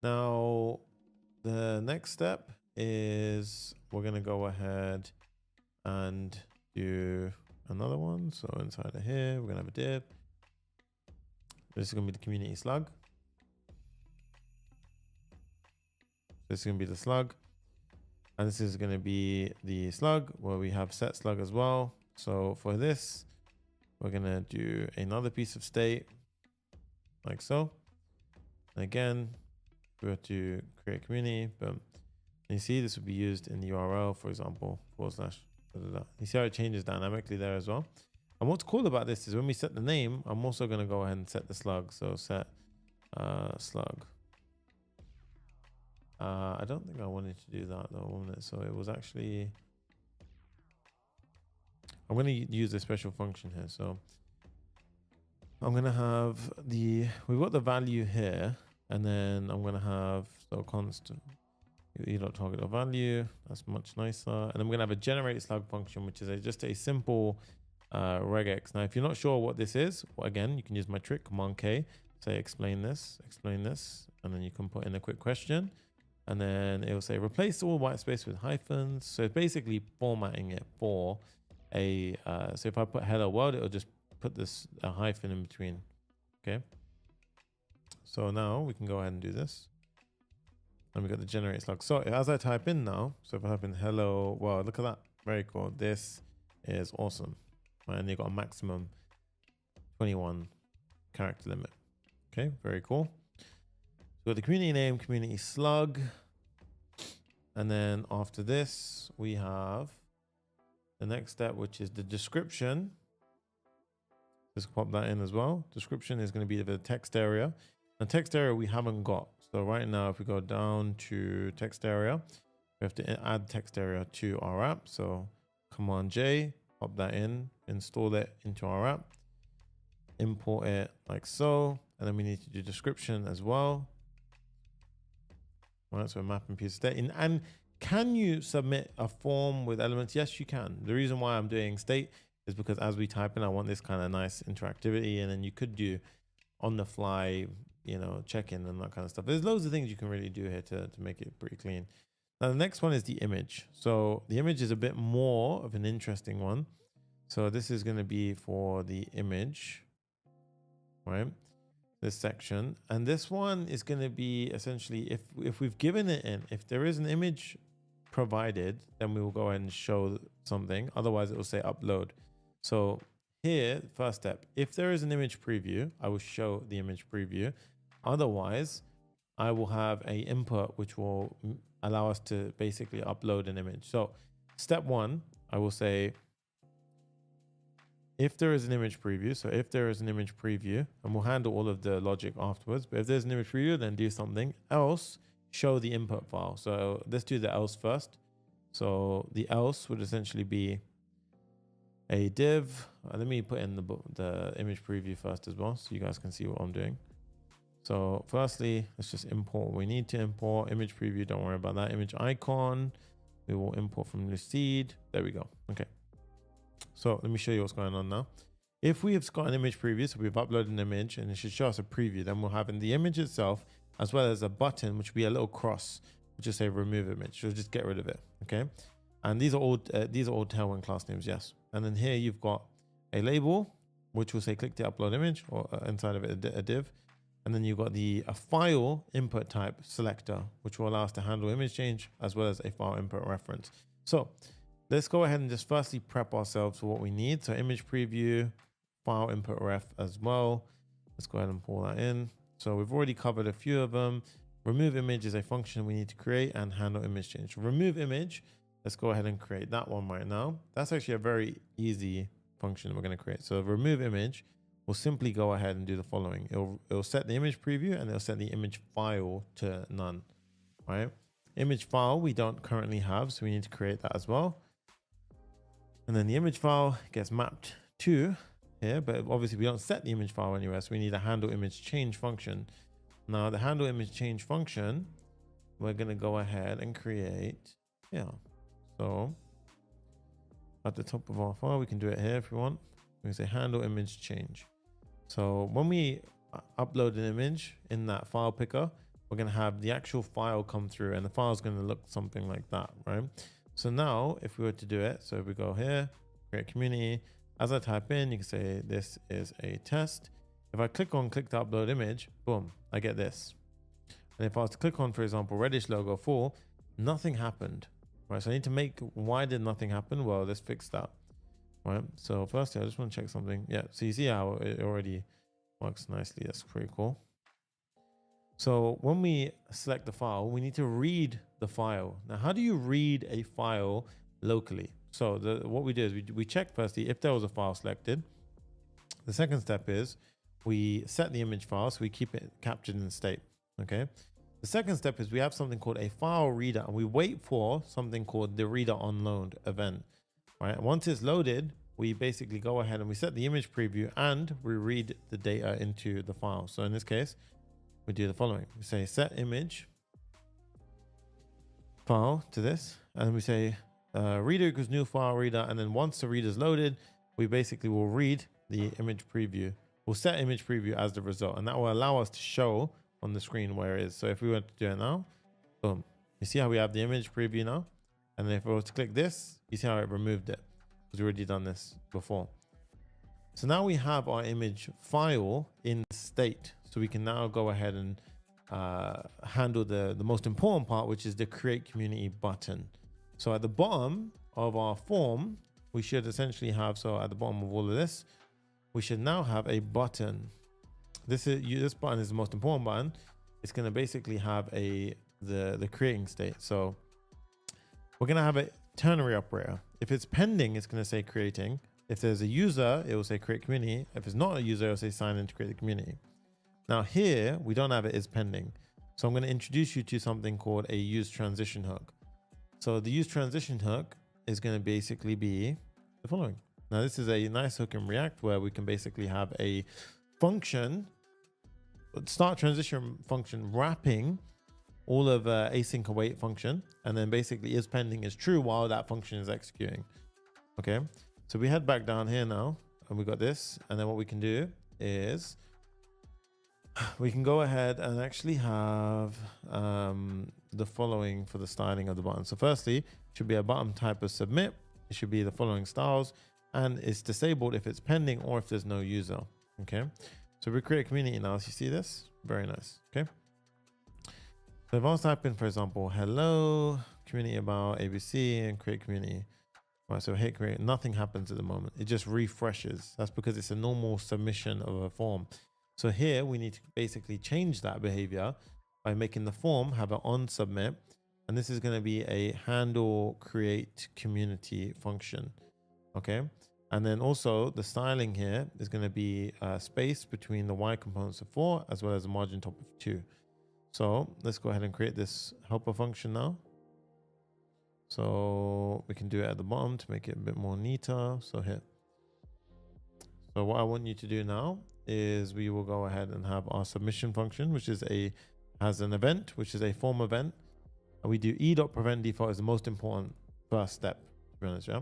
Now, the next step is we're going to go ahead and do another one. So inside of here, we're going to have a div. This is going to be the community slug. This is going to be the slug. And this is going to be the slug where we have set slug as well. So for this, we're going to do another piece of state like so. And again, we have to create community, but you see this will be used in the URL, for example, / You see how it changes dynamically there as well. And what's cool about this is when we set the name, I'm also going to go ahead and set the slug. So set slug. I don't think I wanted to do that though, so it was actually, I'm going to use a special function here. So I'm going to have we've got the value here, and then I'm going to have, so const target of value. That's much nicer. And I'm going to have a generate slug function, which is just a simple regex. Now, if you're not sure what this is, well, again, you can use my trick, Command K, say explain this, and then you can put in a quick question, and then it will say replace all white space with hyphens. So it's basically formatting it for a, so if I put hello world, it'll just put this a hyphen in between. Okay. So now we can go ahead and do this. And we got the generate slug. So as I type in now, so if I type in hello world, look at that. Very cool. This is awesome. And you've got a maximum 21 character limit. Okay, very cool. So the community name, community slug. And then after this, we have the next step, which is the description. Just pop that in as well. Description is going to be the text area. And text area we haven't got. So right now, if we go down to text area, we have to add text area to our app. So Command J, pop that in, install it into our app, import it like so. And then we need to do description as well. All right, so mapping piece of state. And can you submit a form with elements? Yes, you can. The reason why I'm doing state is because as we type in, I want this kind of nice interactivity. And then you could do on the fly, check-in and that kind of stuff. There's loads of things you can really do here to make it pretty clean. Now, the next one is the image. So the image is a bit more of an interesting one. So this is going to be for the image, right? This section. And this one is going to be essentially, if we've given it in, if there is an image provided, then we will go ahead and show something. Otherwise, it will say upload. So here, first step, if there is an image preview, I will show the image preview. Otherwise, I will have a input which will allow us to basically upload an image. So step one, I will say, if there is an image preview, so if there is an image preview, and we'll handle all of the logic afterwards, but if there's an image preview, then do something else, show the input file. So let's do the else first. So the else would essentially be a div. Let me put in the image preview first as well, so you guys can see what I'm doing. So firstly, let's just import what we need to import. Image preview, don't worry about that. Image icon, we will import from Lucid. There we go. Okay. So let me show you what's going on now. If we have got an image preview, so we've uploaded an image and it should show us a preview, then we'll have in the image itself, as well as a button, which will be a little cross, which will say remove image. So just get rid of it. Okay. And these are all Tailwind class names. Yes. And then here you've got a label, which will say click to upload image, or inside of it a div. And then you've got a file input type selector, which will allow us to handle image change as well as a file input reference. So let's go ahead and just firstly prep ourselves for what we need. So image preview, file input ref as well. Let's go ahead and pull that in. So we've already covered a few of them. Remove image is a function we need to create, and handle image change. Remove image, let's go ahead and create that one right now. That's actually a very easy function we're going to create. So remove image, we'll simply go ahead and do the following. It'll set the image preview and it'll set the image file to none, right? Image file we don't currently have, so we need to create that as well. And then the image file gets mapped to here, but obviously we don't set the image file anywhere, so we need a handle image change function. Now the handle image change function, we're going to go ahead and create, so at the top of our file, we can do it here if we want. We can say handle image change. So when we upload an image in that file picker, we're going to have the actual file come through, and the file is going to look something like that, right? So now if we were to do it, so if we go here, create community, as I type in, you can say this is a test. If I click to upload image, boom, I get this. And if I was to click on, for example, Reddish logo full, nothing happened, right? So I need to why did nothing happen? Well, let's fix that. Right, so firstly, I just want to check something. Yeah, so you see how it already works nicely. That's pretty cool. So when we select the file, we need to read the file. Now, how do you read a file locally? So what we do is we check firstly if there was a file selected. The second step is we set the image file, so we keep it captured in state. Okay. The second step is we have something called a file reader, and we wait for something called the reader on load event. Right. Once it's loaded, we basically go ahead and we set the image preview and we read the data into the file. So in this case, we do the following. We say set image file to this, and we say reader equals new file reader. And then once the reader is loaded, we basically will read the image preview. We'll set image preview as the result, and that will allow us to show on the screen where it is. So if we were to do it now, boom, you see how we have the image preview now? And then if we were to click this, you see how it removed it, because we've already done this before. So now we have our image file in state. So we can now go ahead and handle the most important part, which is the create community button. So at the bottom of our form, we should essentially have, so at the bottom of all of this, we should now have a button. This button is the most important button. It's going to basically have the creating state. So we're going to have a ternary operator. If it's pending, it's going to say creating. If there's a user, it will say create community. If it's not a user, it will say sign in to create the community. Now here, we don't have it is pending. So I'm going to introduce you to something called a use transition hook. So the use transition hook is going to basically be the following. Now this is a nice hook in React where we can basically have a function, start transition function wrapping all of async await function, and then basically is pending is true while that function is executing. Okay, so we head back down here now, and we got this, and then what we can do is we can go ahead and actually have the following for the styling of the button. So firstly, it should be a button type of submit. It should be the following styles, and it's disabled if it's pending or if there's no user. Okay, so we create a community now. So you see this? Very nice. Okay. So if I was typing, for example, hello, community about ABC, and create community. Right, so hit create, nothing happens at the moment. It just refreshes. That's because it's a normal submission of a form. So here we need to basically change that behavior by making the form have an on submit. And this is going to be a handle create community function. Okay. And then also the styling here is going to be space between the Y components of 4 as well as a margin top of 2. So let's go ahead and create this helper function now. So we can do it at the bottom to make it a bit more neater. So here. So what I want you to do now is we will go ahead and have our submission function, which is has an event, which is a form event. And we do e.prevent default is the most important first step, to be honest. Yeah.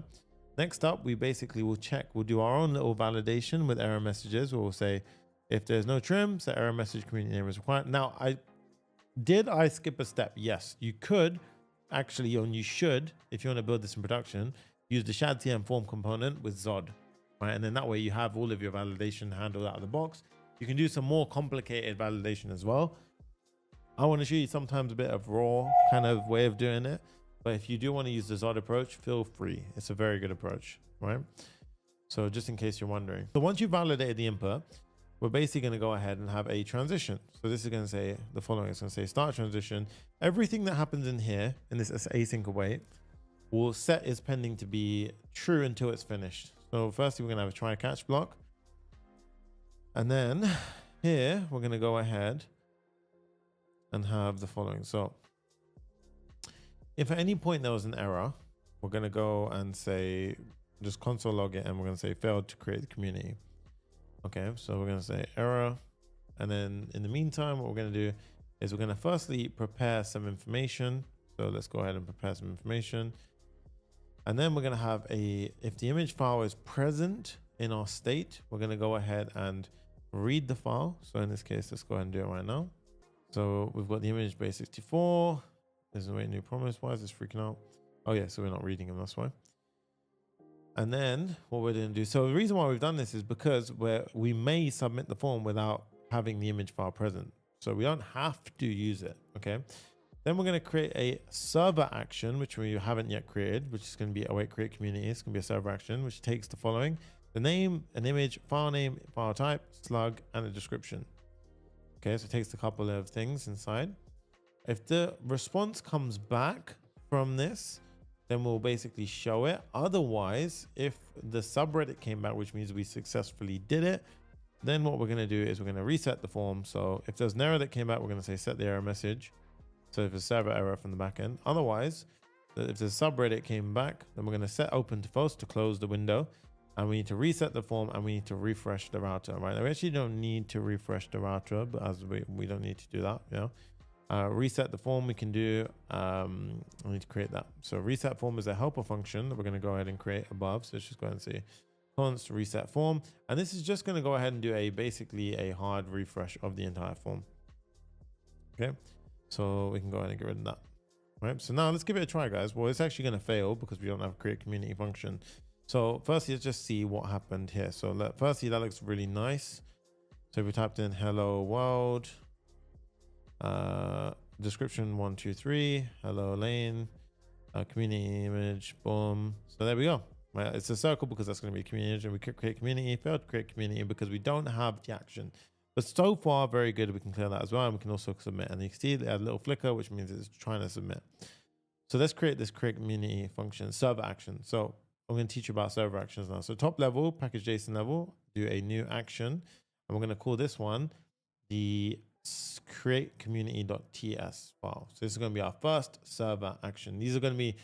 Next up, we basically will check, we'll do our own little validation with error messages. We'll say, if there's no trim, the error message community name is required. Now, did I skip a step? Yes, you could actually, and you should, if you want to build this in production, use the shadcm form component with Zod, right? And then that way you have all of your validation handled out of the box. You can do some more complicated validation as well. I want to show you sometimes a bit of raw kind of way of doing it. But if you do want to use the Zod approach, feel free. It's a very good approach, right? So just in case you're wondering. So once you've validated the input, we're basically going to go ahead and have a transition. So this is going to say the following. It's going to say start transition. Everything that happens in here, in this async await, will set is pending to be true until it's finished. So firstly, we're going to have a try catch block. And then here, we're going to go ahead and have the following. So if at any point there was an error, we're going to go and say, just console log it, and we're going to say failed to create the community. Okay, so we're going to say error. And then in the meantime, what we're going to do is we're going to firstly prepare some information. So let's go ahead and prepare some information. And then we're going to have if the image file is present in our state, we're going to go ahead and read the file. So in this case, let's go ahead and do it right now. So we've got the image base64. There's no new promise. Why is this freaking out? Oh yeah, so we're not reading them, that's why. And then what we're going to do, so the reason why we've done this is because we may submit the form without having the image file present. So we don't have to use it, okay? Then we're going to create a server action, which we haven't yet created, which is going to be await create community. It's going to be a server action, which takes the following: the name, an image, file name, file type, slug, and a description. Okay, so it takes a couple of things inside. If the response comes back from this, then we'll basically show it. Otherwise, if the subreddit came back, which means we successfully did it, then what we're going to do is we're going to reset the form. So if there's an error that came back, we're going to say set the error message. So if it's server error from the backend. Otherwise, if the subreddit came back, then we're going to set open to false to close the window. And we need to reset the form, and we need to refresh the router, right? Now, we actually don't need to refresh the router, but as we don't need to do that, you know. Reset the form we can do. We need to create that. So reset form is a helper function that we're going to go ahead and create above. So let's just go ahead and say const reset form. And this is just going to go ahead and do basically a hard refresh of the entire form. Okay. So we can go ahead and get rid of that. Right. So now let's give it a try, guys. Well, it's actually going to fail because we don't have a create community function. So firstly, let's just see what happened here. So firstly, that looks really nice. So we typed in hello world. Description 1, 2, 3, hello lane, community image, boom. So there we go. Right, it's a circle because that's going to be a community image, and we could create community, failed to create community because we don't have the action. But so far, very good. We can clear that as well, and we can also submit. And you can see they have a little flicker, which means it's trying to submit. So let's create this create community function, server action. So I'm going to teach you about server actions now. So top level, package JSON level, do a new action, and we're going to call this one the create community.ts file. So this is going to be our first server action. These are going to be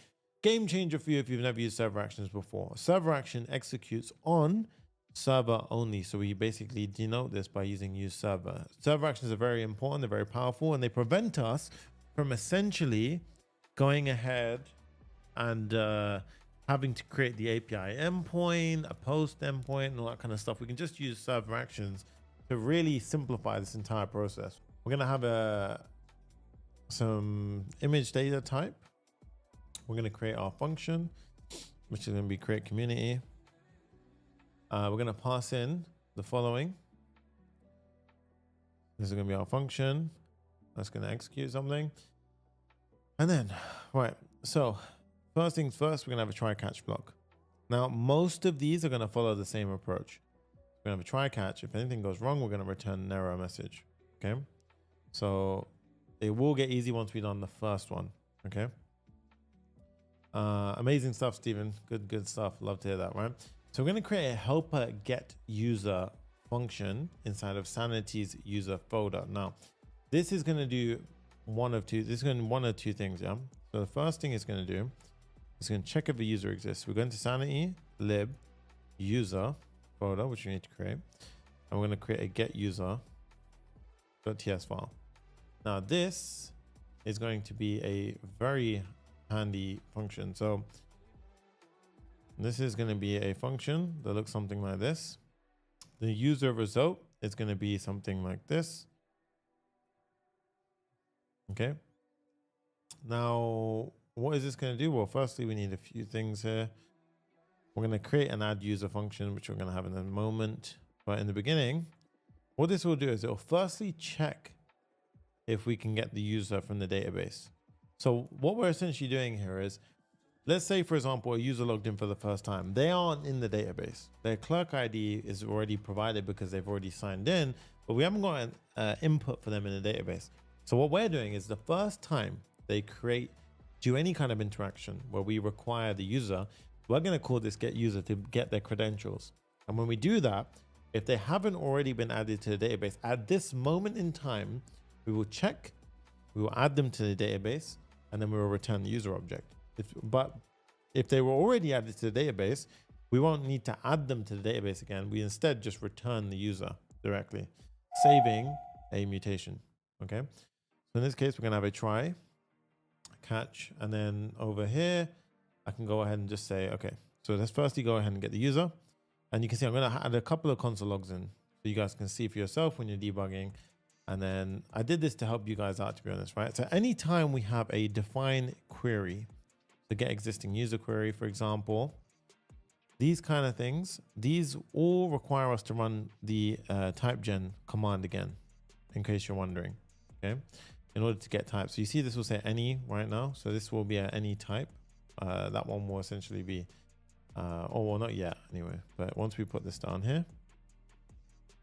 game changer for you if you've never used server actions before. Server action executes on server only. So we basically denote this by using use server. Server actions are very important. They're very powerful, and they prevent us from essentially going ahead and having to create the API endpoint, a post endpoint, and all that kind of stuff. We can just use server actions to really simplify this entire process. We're going to have some image data type. We're going to create our function, which is going to be create community. We're going to pass in the following. This is going to be our function. That's going to execute something. And then, right. So first things first, we're going to have a try catch block. Now, most of these are going to follow the same approach. We're going to have a try catch. If anything goes wrong, we're going to return an error message. Okay. So it will get easy once we've done the first one. Okay. Amazing stuff, Stephen. Good stuff. Love to hear that, right? So we're going to create a helper get user function inside of Sanity's user folder. Now, this is going to do one of two. This is going to do one of two things. Yeah. So the first thing it's going to do It's going to check if a user exists. We're going to sanity lib user folder, which we need to create. And we're going to create a get user.ts file. Now this is going to be a very handy function. So this is going to be a function that looks something like this. The user result is going to be something like this. Okay. Now, what is this going to do? Well, firstly, we need a few things here. We're going to create an add user function, which we're going to have in a moment. But in the beginning, what this will do is it will firstly check if we can get the user from the database. So what we're essentially doing here is, let's say, for example, a user logged in for the first time. They aren't in the database. Their clerk ID is already provided because they've already signed in, but we haven't got an input for them in the database. So what we're doing is the first time they do any kind of interaction where we require the user, we're going to call this get user to get their credentials. And when we do that, if they haven't already been added to the database, at this moment in time, we will check, we will add them to the database, and then we will return the user object. But if they were already added to the database, we won't need to add them to the database again. We instead just return the user directly, saving a mutation. Okay. So in this case, we're going to have a try, catch, and then over here, I can go ahead and just say, okay, so let's firstly go ahead and get the user. And you can see I'm going to add a couple of console logs in so you guys can see for yourself when you're debugging. And then I did this to help you guys out, to be honest, right? So anytime we have a define query, the get existing user query, for example, these kind of things, these all require us to run the type gen command again, in case you're wondering, okay? In order to get type. So you see this will say any right now. So this will be any type. That one will essentially be, oh, well, not yet anyway. But once we put this down here,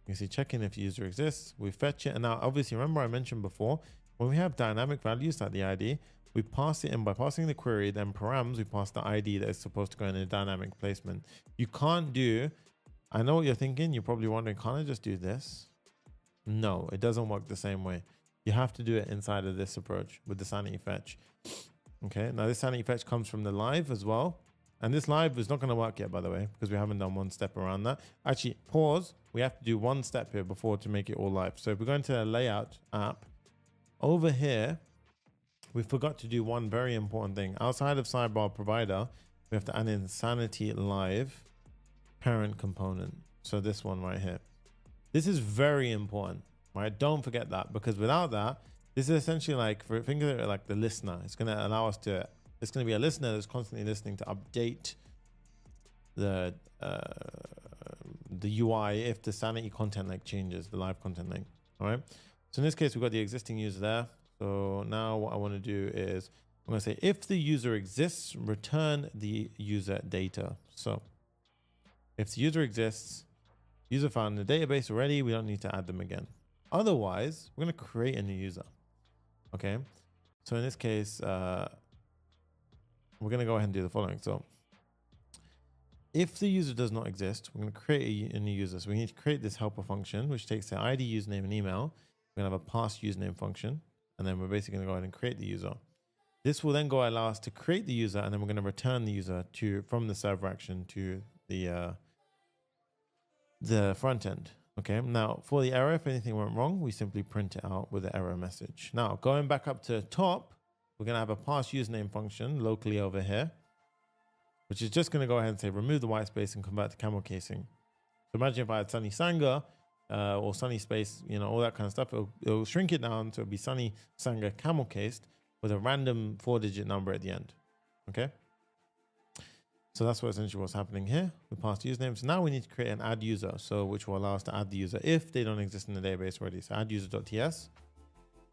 you see checking if user exists, we fetch it. And now obviously, remember I mentioned before, when we have dynamic values like the ID, we pass it in by passing the query, then params, we pass the ID that is supposed to go in a dynamic placement. You can't do, I know what you're thinking. You're probably wondering, can't I just do this? No, it doesn't work the same way. You have to do it inside of this approach with the sanity fetch. Okay, now this sanity fetch comes from the live as well. And this live is not going to work yet, by the way, because we haven't done one step around that. Actually, pause. We have to do one step here before to make it all live. So if we go into the layout app, over here, we forgot to do one very important thing. Outside of sidebar provider, we have to add in sanity live parent component. So this one right here. This is very important, right? Don't forget that, because without that, this is essentially like, think of it like the listener. It's going to allow us to, it's going to be a listener that's constantly listening to update the UI if the sanity content link changes, the live content link. All right. So in this case, we've got the existing user there. So now what I want to do is I'm going to say, if the user exists, return the user data. So if the user exists, user found in the database already, we don't need to add them again. Otherwise, we're going to create a new user. Okay. So in this case, we're going to go ahead and do the following. So if the user does not exist, we're going to create a new user. So we need to create this helper function, which takes the ID, username, and email. We're going to have a pass username function. And then we're basically going to go ahead and create the user. This will then go allow us to create the user, and then we're going to return the user from the server action to the front end. Okay. Now for the error, if anything went wrong, we simply print it out with the error message. Now going back up to the top, we're going to have a pass username function locally over here, which is just going to go ahead and say remove the white space and convert to camel casing. So imagine if I had Sunny Sanga or Sunny space, you know, all that kind of stuff. It'll shrink it down to be Sunny Sanga camel cased with a random 4-digit number at the end. Okay. So that's what essentially what's happening here. We passed username. So now we need to create an add user. So which will allow us to add the user if they don't exist in the database already. So add user.ts.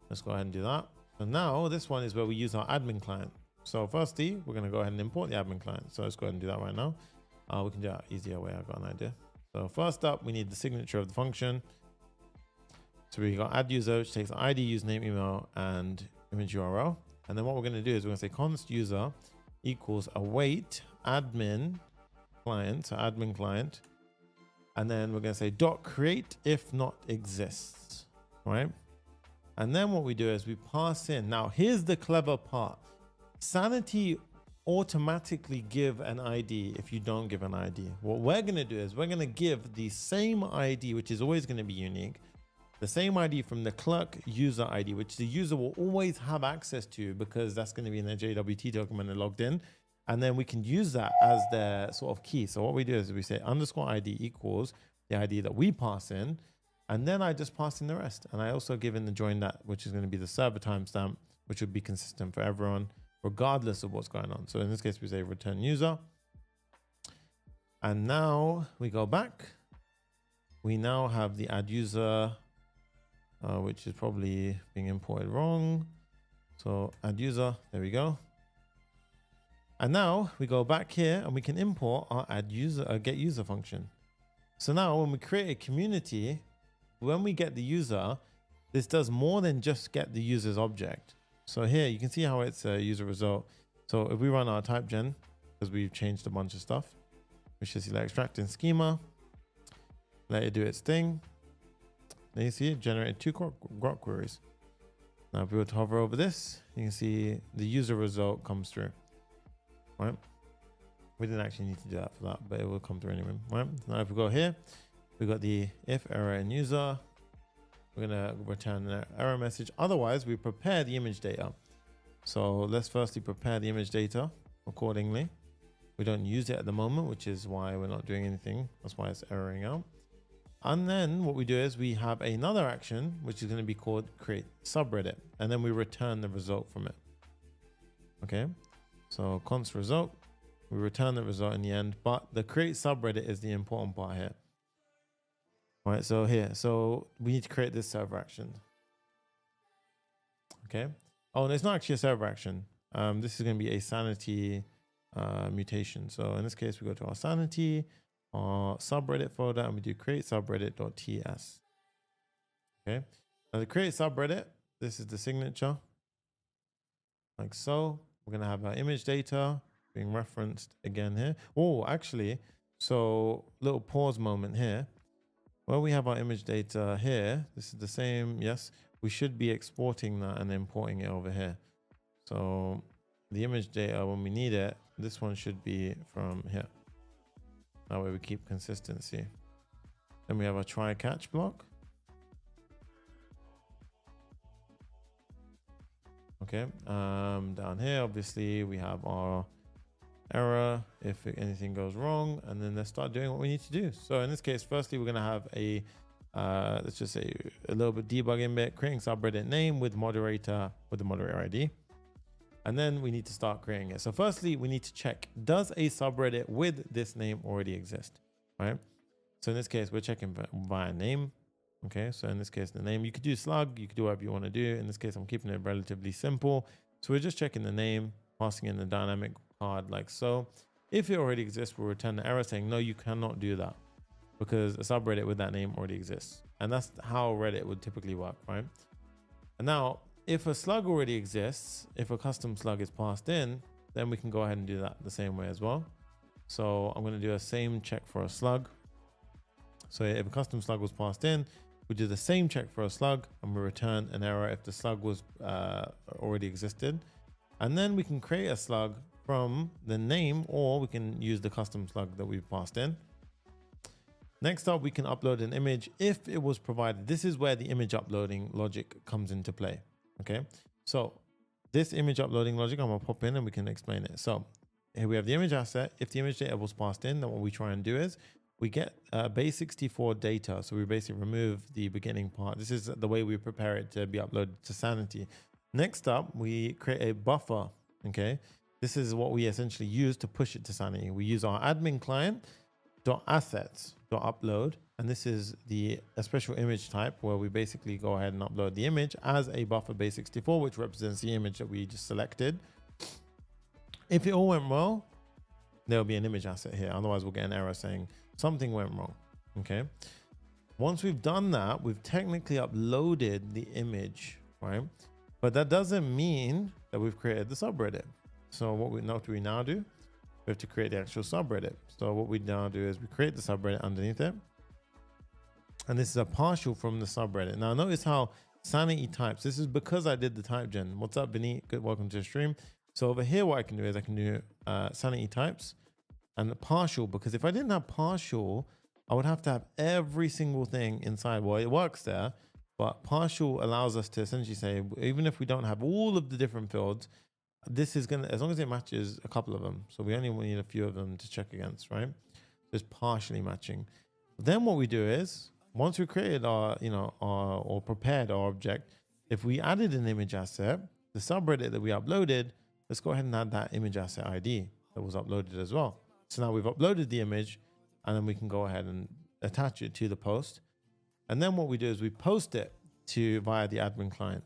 Let's go ahead and do that. So now this one is where we use our admin client. So firstly, we're going to go ahead and import the admin client. So let's go ahead and do that right now. We can do that easier way. I've got an idea. So first up, we need the signature of the function. So we got add user, which takes ID, username, email, and image URL. And then what we're going to do is we're going to say const user equals await admin client, so admin client. And then we're going to say dot create if not exists, right? And then what we do is we pass in. Now here's the clever part. Sanity automatically give an ID if you don't give an ID. What we're going to do is we're going to give the same ID, which is always going to be unique, the same ID from the clerk user ID, which the user will always have access to because that's going to be in their JWT token when they're logged in. And then we can use that as their sort of key. So what we do is we say underscore ID equals the ID that we pass in. And then I just pass in the rest. And I also give in the join that, which is going to be the server timestamp, which would be consistent for everyone, regardless of what's going on. So in this case, we say return user. And now we go back. We now have the add user, which is probably being imported wrong. So add user, there we go. And now we go back here and we can import our add user, get user function. So now when we create a community, when we get the user, this does more than just get the user's object. So here you can see how it's a user result. So if we run our type gen, because we've changed a bunch of stuff, we should see like extract in schema, let it do its thing. Then you see it generated 2 grok queries. Now if we were to hover over this, you can see the user result comes through. Right? We didn't actually need to do that for that, but it will come through anyway. Right? Now if we go here, we got the if error in user. We're gonna return an error message. Otherwise, we prepare the image data. So let's firstly prepare the image data accordingly. We don't use it at the moment, which is why we're not doing anything. That's why it's erroring out. And then what we do is we have another action, which is going to be called create subreddit. And then we return the result from it. Okay. So const result, we return the result in the end, but the create subreddit is the important part here. All right. So here, so we need to create this server action. Okay. Oh, and it's not actually a server action. This is going to be a sanity mutation. So in this case, we go to our sanity, our subreddit folder, and we do create subreddit.ts. Okay. Now the create subreddit, this is the signature, like so. We're going to have our image data being referenced again here. Oh, actually, so little pause moment here. Where we have our image data here, this is the same. Yes, we should be exporting that and importing it over here. So the image data, when we need it, this one should be from here. That way we keep consistency. Then we have a try catch block. Okay, down here, obviously we have our error if anything goes wrong, and then let's start doing what we need to do. So in this case, firstly, we're gonna have a, let's just say a little bit debugging bit, creating subreddit name with moderator, with the moderator ID. And then we need to start creating it. So firstly, we need to check, does a subreddit with this name already exist, right? So in this case, we're checking via name. Okay, so in this case, the name, you could do slug, you could do whatever you want to do. In this case, I'm keeping it relatively simple. So we're just checking the name, passing in the dynamic card like so. If it already exists, we'll return the error saying, no, you cannot do that because a subreddit with that name already exists. And that's how Reddit would typically work, right? And now, if a slug already exists, if a custom slug is passed in, then we can go ahead and do that the same way as well. So I'm going to do a same check for a slug. So if a custom slug was passed in, we do the same check for a slug and we return an error if the slug was already existed. And then we can create a slug from the name, or we can use the custom slug that we've passed in. Next up, we can upload an image if it was provided. This is where the image uploading logic comes into play. Okay, so this image uploading logic, I'm gonna pop in and we can explain it. So here we have the image asset. If the image data was passed in, then what we try and do is we get base64 data. So we basically remove the beginning part. This is the way we prepare it to be uploaded to Sanity. Next up, we create a buffer. Okay, this is what we essentially use to push it to Sanity. We use our admin client .assets.upload, and this is a special image type where we basically go ahead and upload the image as a buffer base64, which represents the image that we just selected. If it all went well, there'll be an image asset here. Otherwise, we'll get an error saying something went wrong. Okay. Once we've done that, we've technically uploaded the image, right? But that doesn't mean that we've created the subreddit. So what we now do, we have to create the actual subreddit. So what we now do is we create the subreddit underneath it. And this is a partial from the subreddit. Now notice how Sanity types. This is because I did the type gen. What's up, Vinny? Good, welcome to the stream. So over here, what I can do is I can do sanity types and partial, because if I didn't have partial, I would have to have every single thing inside. Well, it works there, but partial allows us to essentially say, even if we don't have all of the different fields, this is going to, as long as it matches a couple of them. So we only need a few of them to check against, right? Just partially matching. Then what we do is, once we created our, or prepared our object, if we added an image asset, the subreddit that we uploaded, let's go ahead and add that image asset ID that was uploaded as well. So now we've uploaded the image, and then we can go ahead and attach it to the post. And then what we do is we post it via the admin client.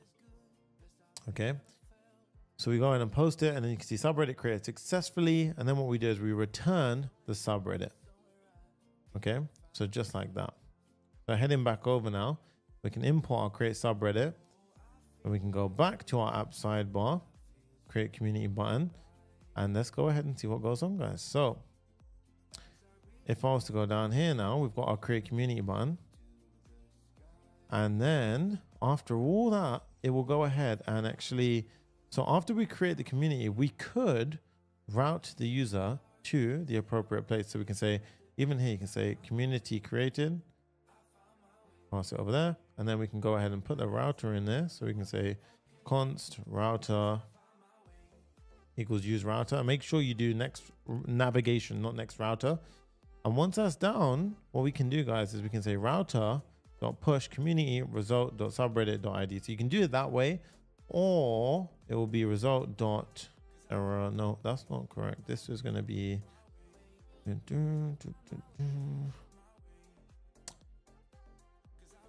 Okay. So we go ahead and post it, and then you can see subreddit created successfully. And then what we do is we return the subreddit. Okay. So just like that. So heading back over now, we can import our create subreddit, and we can go back to our app sidebar, create community button, and let's go ahead and see what goes on, guys. So if I was to go down here now, we've got our create community button. And then after all that, it will go ahead and actually, so after we create the community, we could route the user to the appropriate place. So we can say, even here, you can say community created, pass it over there. And then we can go ahead and put the router in there. So we can say const router equals use router. And make sure you do next navigation, not next router. And once that's down, what we can do, guys, is we can say router.push community result.subreddit.id. So you can do it that way, or it will be result.error. No, that's not correct. This is going to be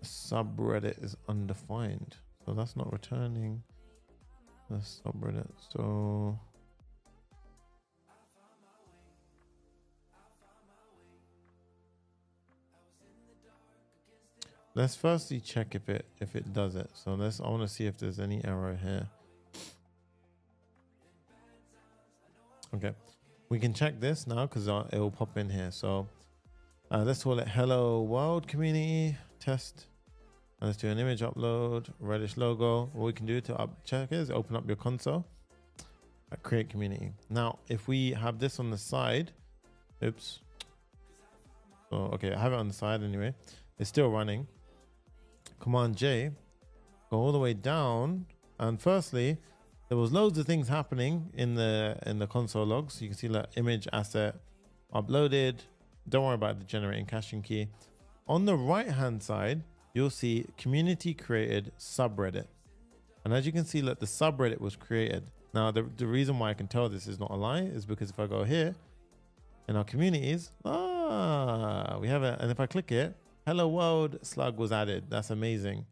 subreddit is undefined, so that's not returning the subreddit. So let's firstly check if it does it. So I want to see if there's any error here. Okay, we can check this now because it will pop in here. So let's call it hello world community test. And let's do an image upload, reddish logo. What we can do to check is open up your console, create community. Now, if we have this on the side, oops. So, okay, I have it on the side anyway. It's still running. Command J, go all the way down. And firstly, there was loads of things happening in the console logs. You can see that image asset uploaded. Don't worry about the generating caching key. On the right hand side, you'll see community created subreddit. And as you can see, look, the subreddit was created. Now, the reason why I can tell this is not a lie is because if I go here in our communities, we have it. And if I click it, hello world slug was added. That's amazing.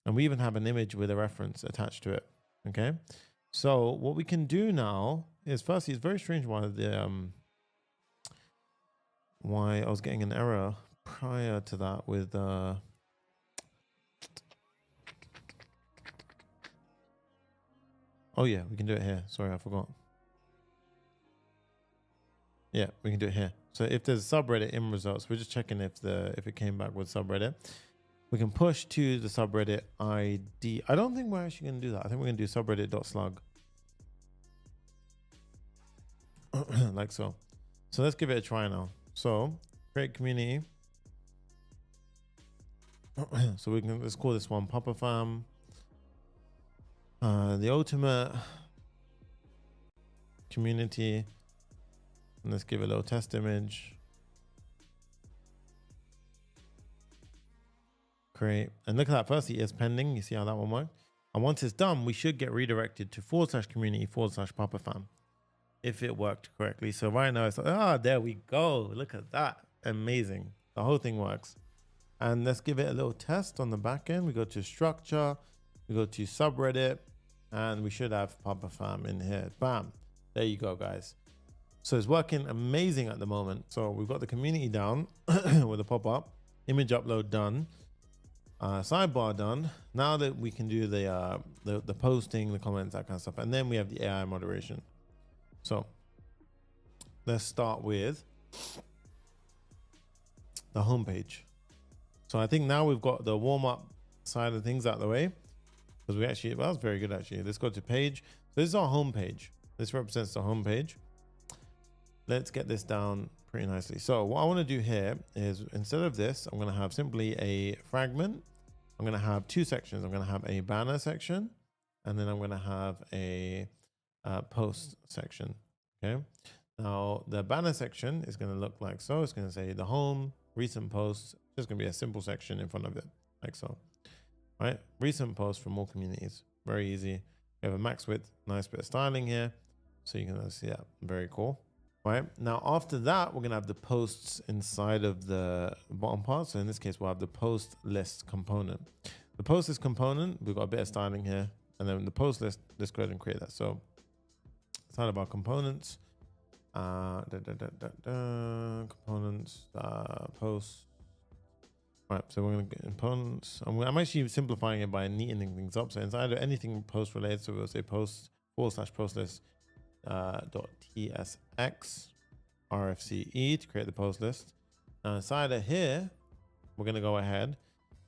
And we even have an image with a reference attached to it. Okay. So what we can do now is, firstly, it's very strange why why I was getting an error prior to that with oh yeah, we can do it here. Sorry, I forgot. Yeah, we can do it here. So if there's a subreddit in results, we're just checking if it came back with subreddit. We can push to the subreddit ID. I don't think we're actually going to do that. I think we're going to do subreddit.slug. Like so. So let's give it a try now. So create community. So let's call this one Papa Fam. The ultimate community. And let's give it a little test image. Create. And look at that. Firstly, it's pending. You see how that one worked? And once it's done, we should get redirected to /community/Papa Fam if it worked correctly. So right now it's like, there we go. Look at that. Amazing. The whole thing works. And let's give it a little test on the back end. We go to structure, we go to subreddit, and we should have Papa Fam in here. Bam. There you go, guys. So it's working amazing at the moment. So we've got the community down with a pop-up, image upload done, sidebar done. Now that we can do the posting, the comments, that kind of stuff. And then we have the AI moderation. So let's start with the homepage. So I think now we've got the warm-up side of things out of the way, because we actually, well, that was very good actually. Let's go to page. So this is our home page. This represents the home page. Let's get this down pretty nicely. So what I want to do here is, instead of this, I'm going to have simply a fragment. I'm going to have two sections. I'm going to have a banner section, and then I'm going to have a post section. Okay. Now the banner section is going to look like so. It's going to say the home, recent posts. Just going to be a simple section in front of it, like so. Right. Recent posts from all communities. Very easy. We have a max width, nice bit of styling here. So you can see that. Very cool. Right. Now, after that, we're going to have the posts inside of the bottom part. So in this case, we'll have the post list component. The post list component, we've got a bit of styling here. And then the post list, let's go ahead and create that. So inside of our components, components, post. Right. So we're going to get components. I'm actually simplifying it by neatening things up. So inside of anything post related, so we'll say post /post list. .tsx rfce to create the post list. Now inside of here, we're going to go ahead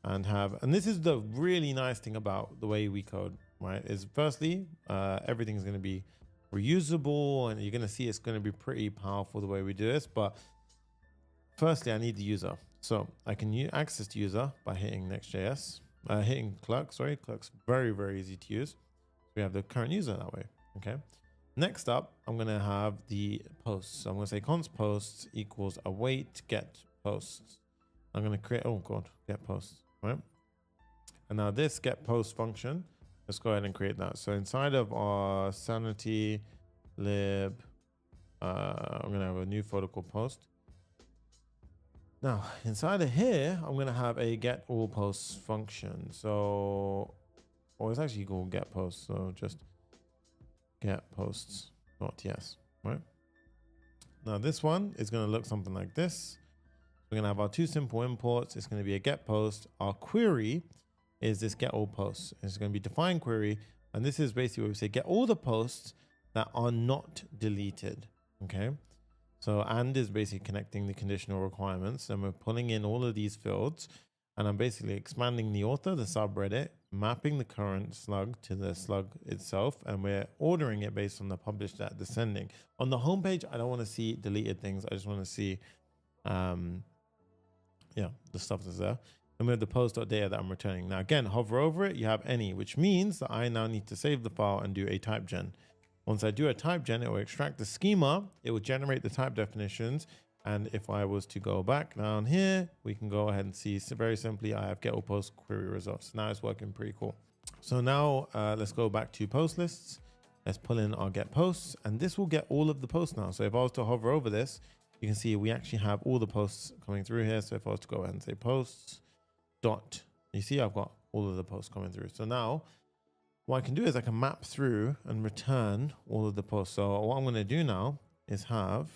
and have, and this is the really nice thing about the way we code, right? Is firstly, everything's going to be reusable, and you're going to see it's going to be pretty powerful the way we do this. But firstly, I need the user. So I can access the user by hitting Next.js, hitting Clerk. Sorry, Clerk's very, very easy to use. We have the current user that way. Okay. Next up, I'm going to have the posts. So I'm going to say const posts equals await get posts. I'm going to create, oh God, get posts, right? And now this get post function, let's go ahead and create that. So inside of our sanity lib, I'm going to have a new folder called post. Now inside of here, I'm going to have a get all posts function. So, or it's actually called get posts. So just get posts.ts, right? Now this one is going to look something like this. We're going to have our two simple imports. It's going to be a get post. Our query is this get all posts. It's going to be define query. And this is basically where we say get all the posts that are not deleted. Okay. So and is basically connecting the conditional requirements. And we're pulling in all of these fields. And I'm basically expanding the author, the subreddit, mapping the current slug to the slug itself, and we're ordering it based on the published at descending. On the homepage, I don't want to see deleted things. I just want to see, the stuff that's there. And we have the post.data that I'm returning. Now, again, hover over it, you have any, which means that I now need to save the file and do a type gen. Once I do a type gen, it will extract the schema. It will generate the type definitions. And if I was to go back down here, we can go ahead and see very simply, I have get all post query results. Now it's working pretty cool. So now let's go back to post lists. Let's pull in our get posts, and this will get all of the posts now. So if I was to hover over this, you can see we actually have all the posts coming through here. So if I was to go ahead and say posts dot, you see I've got all of the posts coming through. So now what I can do is I can map through and return all of the posts. So what I'm going to do now is have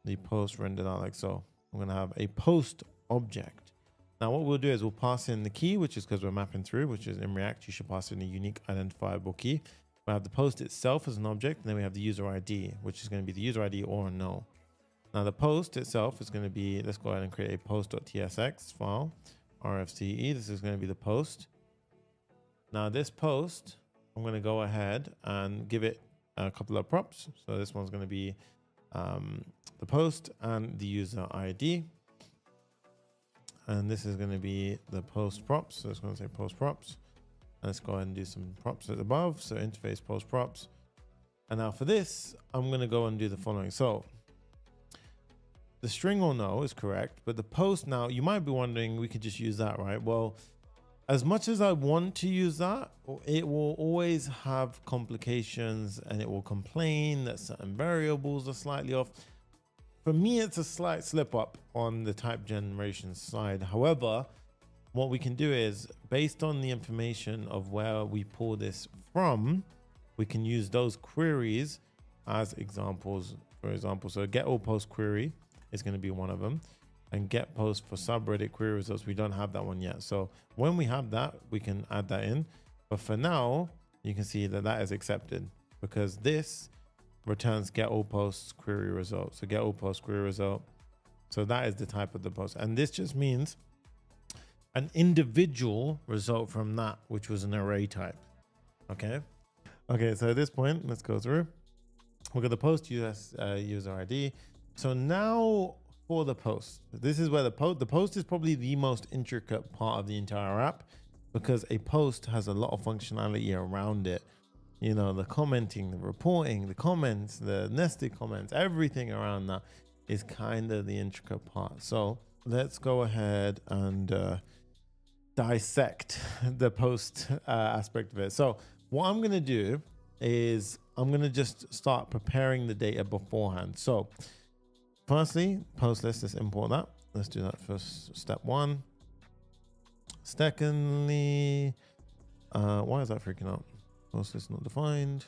the post rendered out like so. I'm going to have a post object. Now what we'll do is we'll pass in the key, which is because we're mapping through, which is in React, you should pass in a unique identifiable key. We have the post itself as an object, and then we have the user ID, which is going to be the user ID or a no. Now the post itself is going to be, let's go ahead and create a post.tsx file, rfce. This is going to be the post. Now this post, I'm going to go ahead and give it a couple of props. So this one's going to be the post and the user ID. And this is going to be the post props. So it's going to say post props. Let's go ahead and do some props at above. So interface post props. And now for this, I'm going to go and do the following. So the string or no is correct, but the post now, you might be wondering, we could just use that, right? Well, as much as I want to use that, it will always have complications and it will complain that certain variables are slightly off. For me, it's a slight slip up on the type generation side. However, what we can do is based on the information of where we pull this from, we can use those queries as examples. For example, so get all post query is going to be one of them. And get post for subreddit query results, we don't have that one yet. So when we have that, we can add that in. But for now, you can see that that is accepted because this returns get all posts query result. So get all post query result. So that is the type of the post. And this just means an individual result from that, which was an array type. Okay. Okay. So at this point, let's go through. We've got the post user ID. So now for the post, this is where the post is probably the most intricate part of the entire app, because a post has a lot of functionality around it. You know, the commenting, the reporting, the comments, the nested comments, everything around that is kind of the intricate part. So let's go ahead and dissect the post aspect of it. So what I'm going to do is I'm going to just start preparing the data beforehand. So firstly, post list, let's import that. Let's do that for step one. Secondly, why is that freaking out? Post list not defined.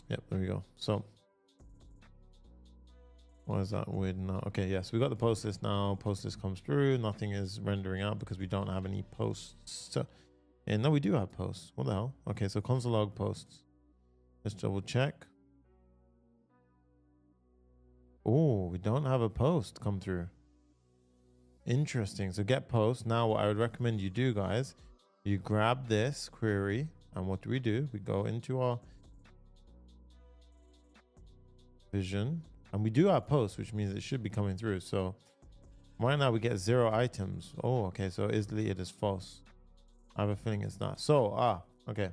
Yep, there we go. So why is that weird now? Okay, yes, we got the post list now. Post list comes through. Nothing is rendering out because we don't have any posts. And no, we do have posts. What the hell? Okay, so console log posts. Let's double check. Oh, we don't have a post come through. Interesting. So get post. Now what I would recommend you do, guys, you grab this query, and what do? We go into our vision, and we do our post, which means it should be coming through. So right now we get 0 items. Oh, okay. So is deleted as false. I have a feeling it's not. So, okay.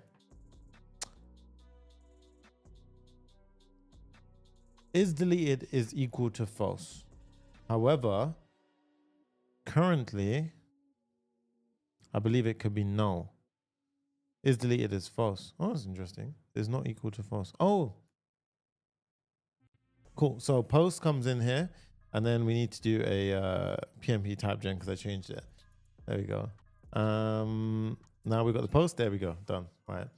Is deleted is equal to false. However, currently, I believe it could be no. Is deleted as false. Oh, that's interesting. Is not equal to false. Oh, cool. So post comes in here, and then we need to do a PMP type gen because I changed it. There we go. Now we've got the post. There we go. Done. All right.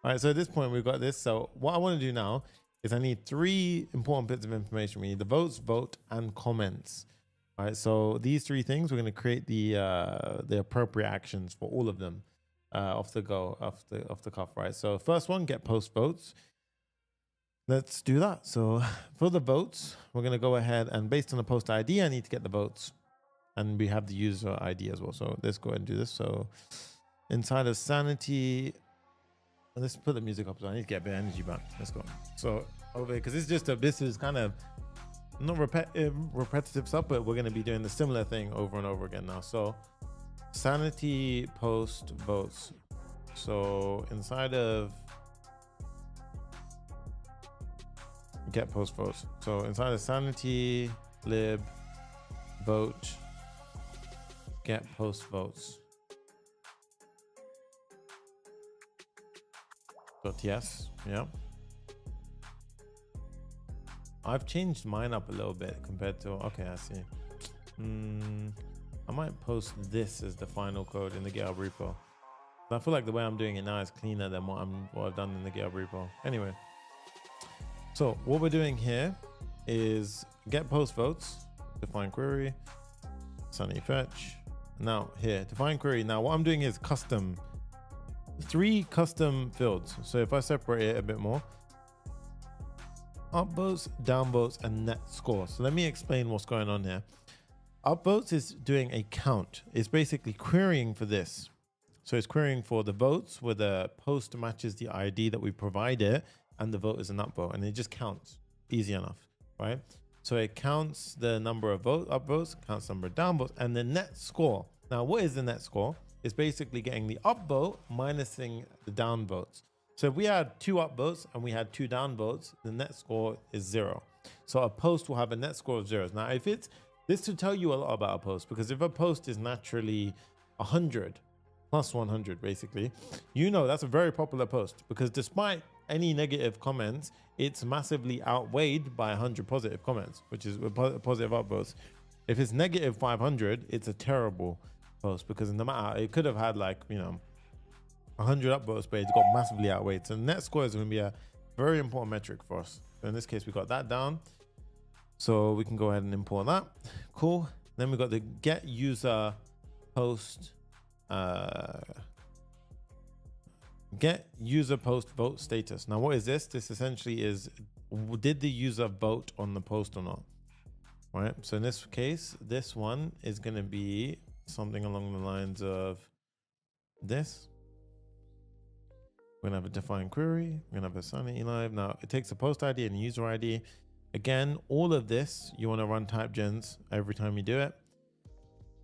All right. So at this point, we've got this. So what I want to do now is I need 3 important bits of information. We need the votes, vote, and comments. All right. So these 3 things, we're going to create the appropriate actions for all of them off the cuff. Right. So first one, get post votes. Let's do that. So for the votes, we're going to go ahead and based on the post ID, I need to get the votes. And we have the user ID as well. So let's go ahead and do this. So inside of Sanity, let's put the music up. So I need to get a bit of energy back. Let's go. So over here, because this is kind of not repetitive stuff, but we're going to be doing the similar thing over and over again now. So Sanity post votes. So inside of get post votes. So inside of Sanity lib vote get post votes. .ts, yeah. I've changed mine up a little bit compared to, okay, I see. I might post this as the final code in the GitHub repo. I feel like the way I'm doing it now is cleaner than what I've done in the GitHub repo. Anyway, so what we're doing here is get post votes, define query, Sunny fetch. Now here, define query. Now what I'm doing is 3 custom fields. So if I separate it a bit more, upvotes, downvotes, and net score. So let me explain what's going on here. Upvotes is doing a count. It's basically querying for this. So it's querying for the votes where the post matches the ID that we provide it, and the vote is an upvote, and it just counts. Easy enough, right? So it counts the number of upvotes, counts the number of downvotes, and the net score. Now, what is the net score? It's basically getting the upvote minusing the downvotes. So if we had 2 upvotes and we had 2 downvotes, the net score is 0. So a post will have a net score of 0. Now, if it's this to tell you a lot about a post, because if a post is naturally 100 plus 100, basically, you know that's a very popular post, because despite any negative comments, it's massively outweighed by 100 positive comments, which is positive upvotes. If it's negative 500, it's a terrible post, because no matter, it could have had like, you know, 100 upvotes, but it's got massively outweighed. So net score is going to be a very important metric for us. So in this case, we got that down. So we can go ahead and import that. Cool. Then we got the get user post, get user post vote status. Now, what is this? This essentially is, did the user vote on the post or not? Right. So in this case, this one is going to be something along the lines of this. We're gonna have a define query. We're gonna have a Sanity live. Now it takes a post ID and a user ID. Again, all of this, you wanna run type gens every time you do it.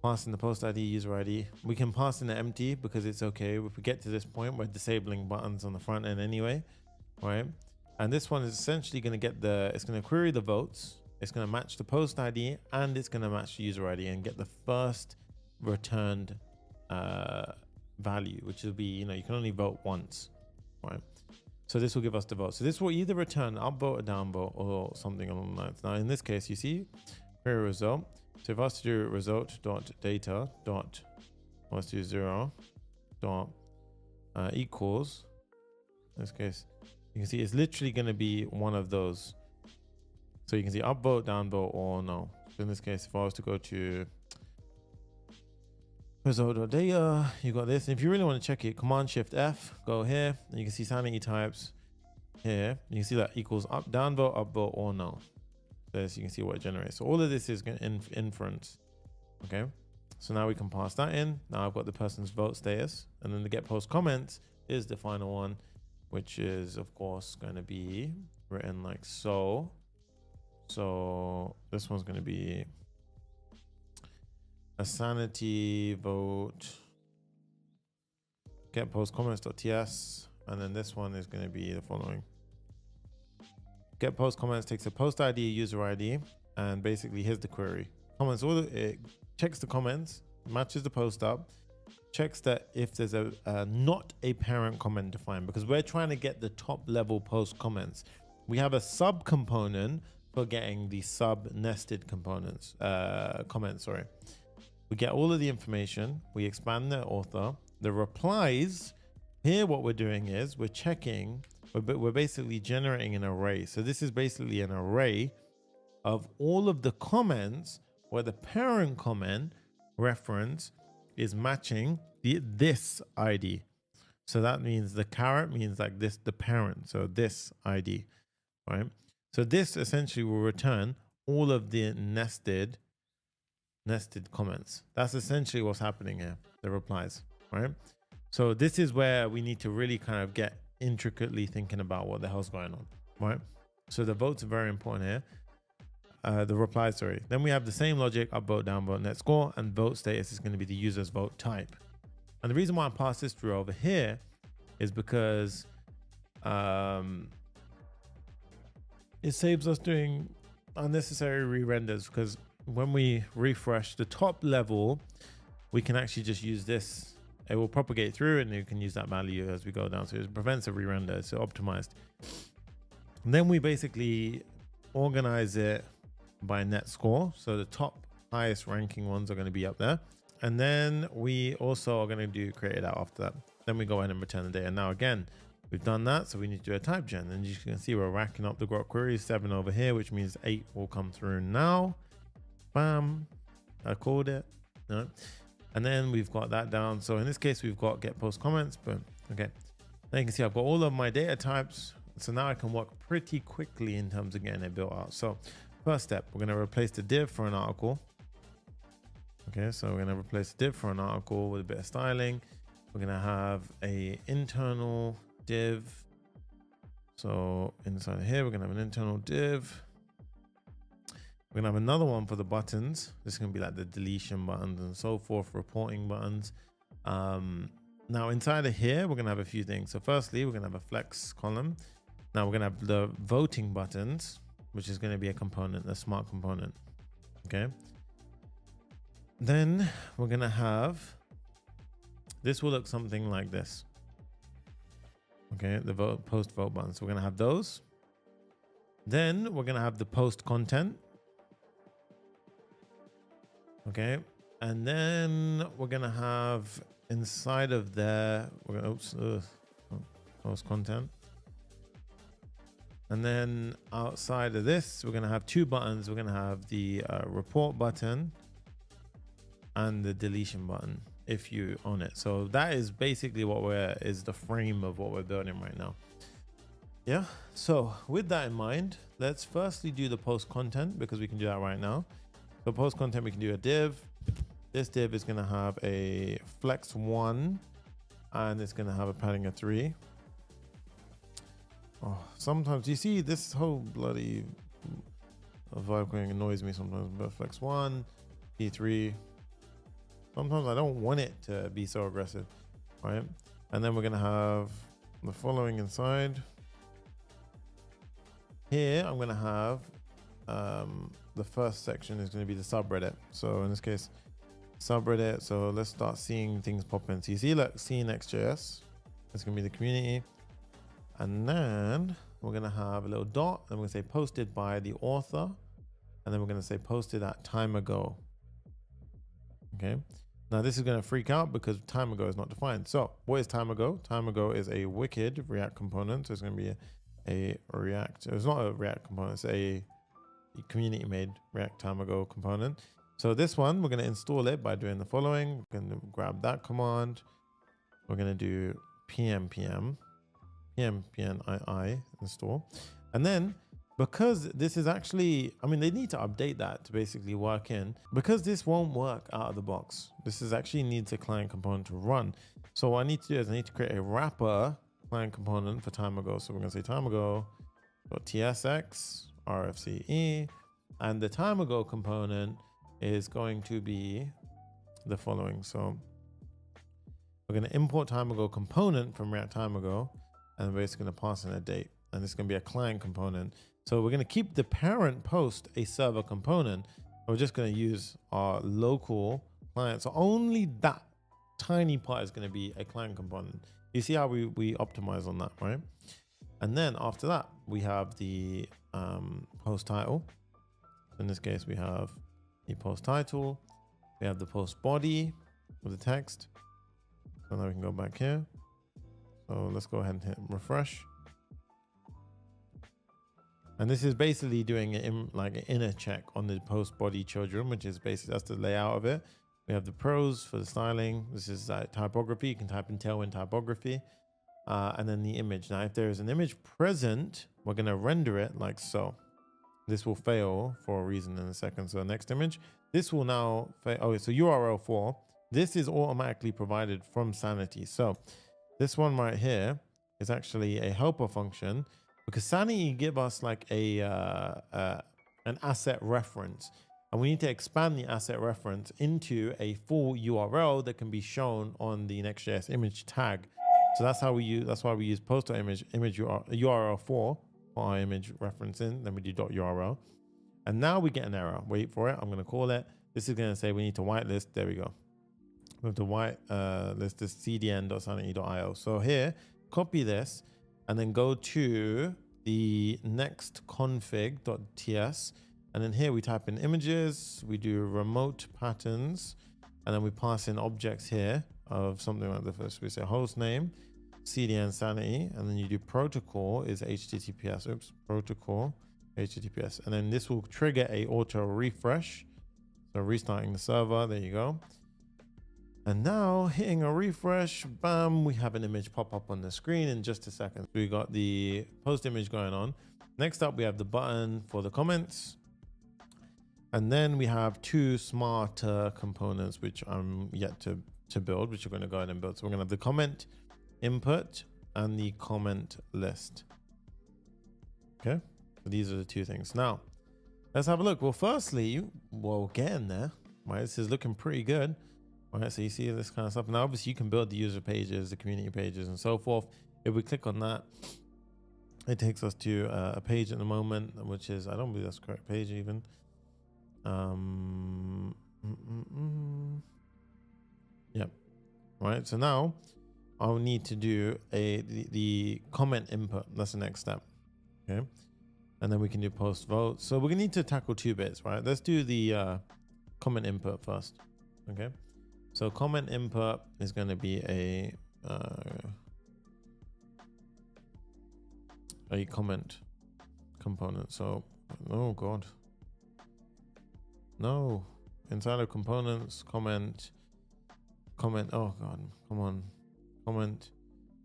Pass in the post ID, user ID. We can pass in the empty because it's okay. If we get to this point, we're disabling buttons on the front end anyway, right? And this one is essentially gonna get it's gonna query the votes. It's gonna match the post ID and it's gonna match the user ID and get the first returned value, which will be, you know, you can only vote once, right? So this will give us the vote. So this will either return upvote or downvote or something along the lines. Now in this case, you see query result. So if I was to do result.data let's do 0 equals, in this case, you can see it's literally going to be one of those. So you can see upvote, downvote, or no. So in this case, if I was to go to result.data, you got this. If you really want to check it, Command Shift F, go here, and you can see sanity types here. You can see that equals up, downvote, upvote, or no. So as you can see what it generates. So all of this is going to inference. Okay. So now we can pass that in. Now I've got the person's vote status, and then the get post comments is the final one, which is of course going to be written like so. So this one's going to be a sanity vote get post comments.ts, and then this one is going to be the following. Get post comments takes a post ID, user ID, and basically here's the query. Comments, it checks the comments, matches the post up, checks that if there's a not a parent comment defined, because we're trying to get the top level post comments. We have a sub component for getting the sub nested components, comments, sorry. We get all of the information, we expand the author, the replies. Here what we're doing is we're checking, we're basically generating an array. So this is basically an array of all of the comments where the parent comment reference is matching this ID. So that means the caret means like this, the parent. So this ID, right? So this essentially will return all of the nested comments. That's essentially what's happening here, the replies, right? So this is where we need to really kind of get intricately thinking about what the hell's going on, right? So the votes are very important here. The replies, sorry. Then we have the same logic, upvote, downvote, net score, and vote status is going to be the user's vote type. And the reason why I pass this through over here is because it saves us doing unnecessary re-renders, because when we refresh the top level, we can actually just use this. It will propagate through and you can use that value as we go down. So it prevents a re-render, so optimized. And then we basically organize it by net score. So the top highest ranking ones are going to be up there. And then we also are going to create it out after that. Then we go ahead and return the data. Now again, we've done that. So we need to do a type gen, and you can see we're racking up the grok queries, 7 over here, which means 8 will come through now. Bam, I called it. No. And then we've got that down. So in this case, we've got get post comments, but okay. Then you can see I've got all of my data types. So now I can work pretty quickly in terms of getting it built out. So first step, we're going to replace the div for an article. Okay, so we're going to replace the div for an article with a bit of styling. We're going to have a internal div. So inside of here, we're going to have an internal div. We're going to have another one for the buttons. This is going to be like the deletion buttons and so forth, reporting buttons. Now inside of here, we're going to have a few things. So firstly, we're going to have a flex column. Now we're going to have the voting buttons, which is going to be a component, a smart component. Okay. Then we're going to have, this will look something like this. Okay. The post vote buttons. So we're going to have those. Then we're going to have the post content. Okay, and then we're gonna have inside of there, we're gonna post content, and then outside of this, we're gonna have 2 buttons. We're gonna have the report button and the deletion button if you own it. So that is basically what is the frame of what we're building right now. Yeah. So with that in mind, let's firstly do the post content, because we can do that right now. So post content, we can do a div. This div is going to have a flex 1 and it's going to have a padding of 3. Oh, sometimes you see this whole bloody vibe going annoys me sometimes. But flex 1, P3. Sometimes I don't want it to be so aggressive, right? And then we're gonna have the following inside. Here I'm gonna have the first section is gonna be the subreddit. So in this case, subreddit. So let's start seeing things pop in. So you see, look, see Next.js. It's gonna be the community. And then we're gonna have a little dot and we're gonna say posted by the author. And then we're gonna say posted at time ago. Okay. Now this is gonna freak out because time ago is not defined. So what is time ago? Time ago is a wicked React component. So it's gonna be a React, it's not a React component, it's a community made React time ago component. So this one, we're gonna install it by doing the following. We're gonna grab that command. We're gonna do pnpm install. And then because this is actually, I mean, they need to update that to basically work in, because this won't work out of the box. This is actually needs a client component to run. So what I need to do is I need to create a wrapper client component for time ago. So we're gonna say time ago.tsx rfce, and the time ago component is going to be the following. So we're going to import time ago component from React time ago, and we're just going to pass in a date, and it's going to be a client component. So we're going to keep the parent post a server component. We're just going to use our local client. So only that tiny part is going to be a client component. You see how we optimize on that, right? And then after that, we have the post title. In this case, we have the post title. We have the post body with the text. So now we can go back here. So let's go ahead and hit refresh. And this is basically doing like an inner check on the post body children, which is basically, that's the layout of it. We have the pros for the styling. This is typography. You can type in Tailwind typography. And then the image. Now, if there is an image present, we're going to render it like so. This will fail for a reason in a second. So next image, this will now fail. Oh, so URL 4. This is automatically provided from Sanity. So this one right here is actually a helper function, because Sanity give us like an asset reference, and we need to expand the asset reference into a full URL that can be shown on the Next.js image tag. So that's how we use, that's why we use post.image URL 4 for our image referencing. Then we do .url. And now we get an error. Wait for it. I'm going to call it. This is going to say we need to whitelist. There we go. We have to whitelist this cdn.sanity.io. So here, copy this and then go to the next config.ts. And then here we type in images. We do remote patterns. And then we pass in objects here of something like the first. We say host name, CDN sanity, and then you do protocol is HTTPS. Oops, protocol HTTPS, and then this will trigger a auto refresh. So restarting the server. There you go. And now hitting a refresh, bam, we have an image pop up on the screen in just a second. We got the post image going on. Next up, we have the button for the comments. And then we have two smarter components, which I'm yet to build, which we're going to go ahead and build. So we're going to have the comment input and the comment list. Okay, so these are the two things. Now, let's have a look. Well, firstly, we'll get in there, right? This is looking pretty good. All right, so you see this kind of stuff. Now, obviously, you can build the user pages, the community pages, and so forth. If we click on that, it takes us to a page at the moment, which is, I don't believe that's the correct page even. Yep. Right. So now I'll need to do the comment input. That's the next step. Okay. And then we can do post vote. So we're gonna need to tackle two bits, right? Let's do the comment input first. Okay. So comment input is going to be a comment component. So, oh God. No, inside of components, comment, oh God, come on. Comment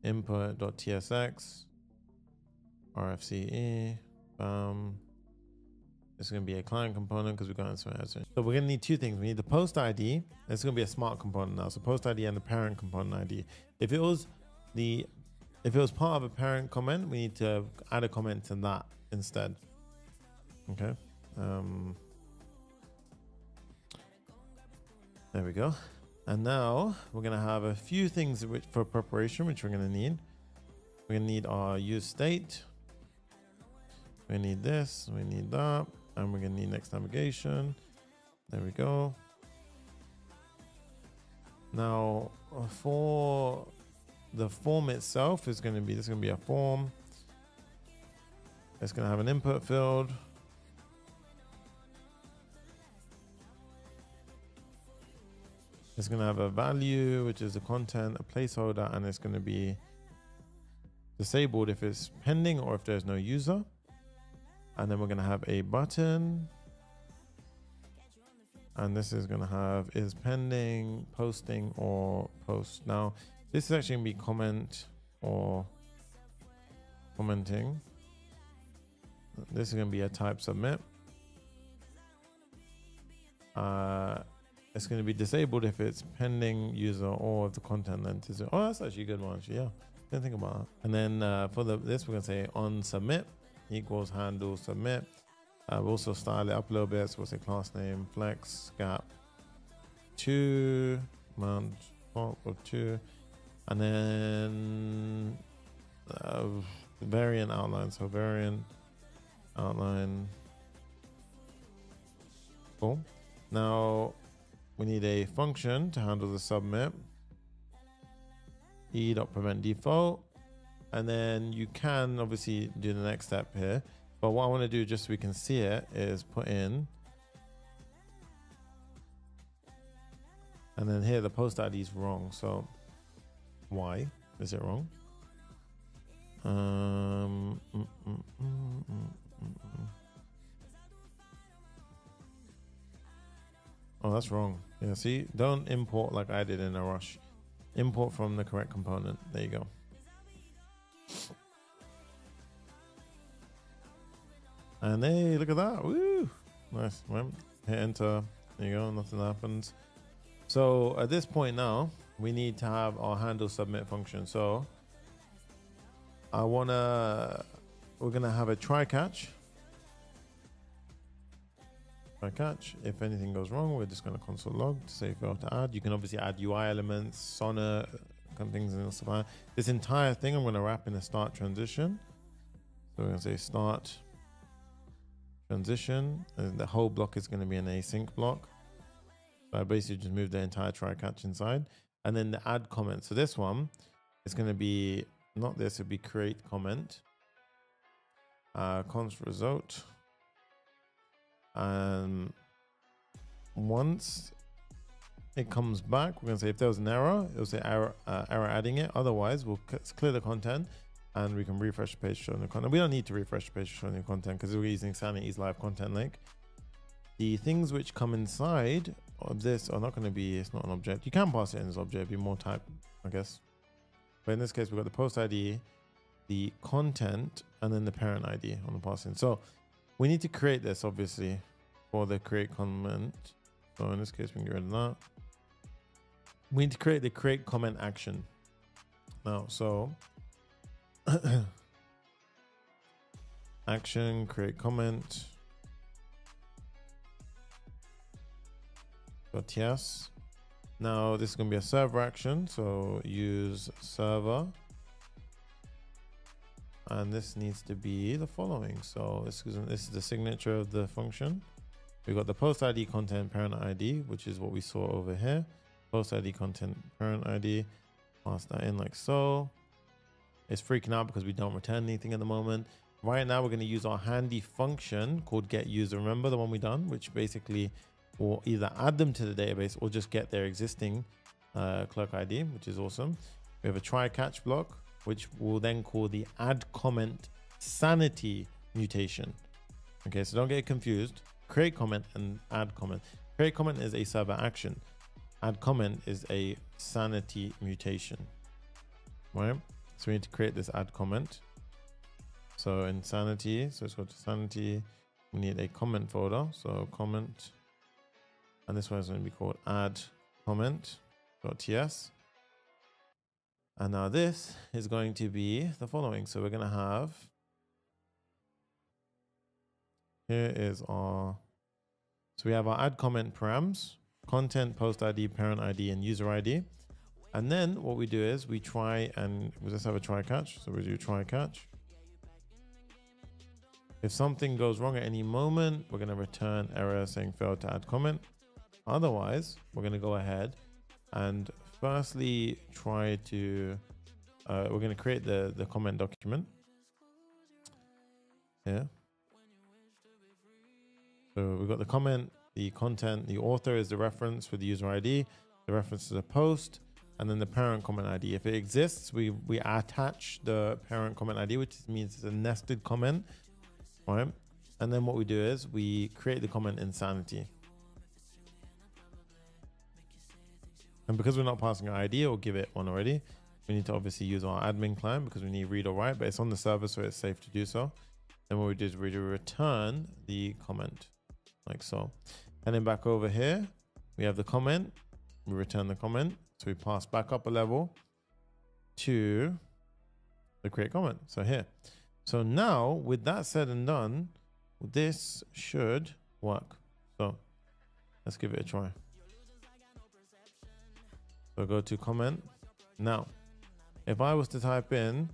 input.tsx, rfce, it's going to be a client component because we're going to answer. So we're going to need two things. We need the post ID. It's going to be a smart component now. So post ID and the parent component ID. If it was the if it was part of a parent comment, we need to add a comment to that instead. Okay. There we go. And now we're going to have a few things for preparation, which we're going to need. We're going to need our use state. We need this, we need that, and we're going to need next navigation. There we go. Now for the form itself is going to be, this is going to be a form. It's going to have an input field. It's going to have a value, which is the content, a placeholder, and it's going to be disabled if it's pending or if there's no user. And then we're going to have a button. And this is going to have is pending, posting, or post. Now, this is actually going to be comment or commenting. This is going to be a type submit. It's going to be disabled if it's pending user or if the content length is. Oh, that's actually a good one. Actually, yeah, didn't think about that. And then for this, we're going to say on submit equals handle submit. We'll also style it up a little bit. So we'll say class name flex gap 2 amount of 2, and then variant outline. So variant outline. Cool. Now we need a function to handle the submit. e.prevent default, and then you can obviously do the next step here. But what I want to do, just so we can see it, is put in, and then here the post ID is wrong. So why is it wrong? Oh, that's wrong. Yeah, see, don't import like I did in a rush. Import from the correct component. There you go. And hey, look at that. Woo! Nice. Right. Hit enter. There you go. Nothing happens. So at this point now, we need to have our handle submit function. So we're gonna have a try catch. Try catch. If anything goes wrong, we're just gonna console log to say fail to add. You can obviously add UI elements, sonnet, kind of things and stuff like that. This entire thing I'm gonna wrap in a start transition. So we're gonna say start transition, and the whole block is going to be an async block. So I basically just move the entire try catch inside, and then the add comment. So this one is going to be not this, it'll be create comment, const result, and once it comes back, we're going to say if there was an error, it'll say error adding it. Otherwise, we'll clear the content. And we can refresh the page showing the content. We don't need to refresh the page showing the content because we're using Sanity's live content link. The things which come inside of this are not going to be, it's not an object. You can pass it in as object, it'd be more type, I guess. But in this case, we've got the post ID, the content, and then the parent ID on the passing. So we need to create this obviously for the create comment. So in this case, we can get rid of that. We need to create the create comment action. Now, so action, create comment. .ts. Now this is going to be a server action, so use server, and this needs to be the following. So this is the signature of the function. We've got the post ID, content, parent ID, which is what we saw over here. Post ID, content, parent ID. Pass that in like so. It's freaking out because we don't return anything at the moment. Right now, we're going to use our handy function called get user. Remember the one we done, which basically will either add them to the database or just get their existing clerk ID, which is awesome. We have a try catch block, which will then call the add comment sanity mutation. Okay, so don't get confused. Create comment and add comment. Create comment is a server action. Add comment is a sanity mutation. Right? So we need to create this add comment. So in Sanity, so let's go to Sanity. We need a comment folder. So comment, and this one is going to be called add comment.ts. And now this is going to be the following. So we're going to have, here is our, so we have our add comment params, content, post ID, parent ID, and user ID. And then what we do is we try and we'll just have a try catch. So we do try catch. If something goes wrong at any moment, we're going to return error saying failed to add comment. Otherwise, we're going to go ahead and firstly try to, we're going to create the comment document. Here. So we've got the comment, the content, the author is the reference for the user ID, the reference to the post, and then the parent comment ID. If it exists, we attach the parent comment ID, which means it's a nested comment, right? And then what we do is we create the comment in Sanity. And because we're not passing an ID or give it one already, we need to obviously use our admin client because we need read or write, but it's on the server, so it's safe to do so. Then what we do is we return the comment like so. And then back over here, we have the comment, we return the comment. So we pass back up a level to the create comment. So here. So now with that said and done, this should work. So let's give it a try. So go to comment. Now, if I was to type in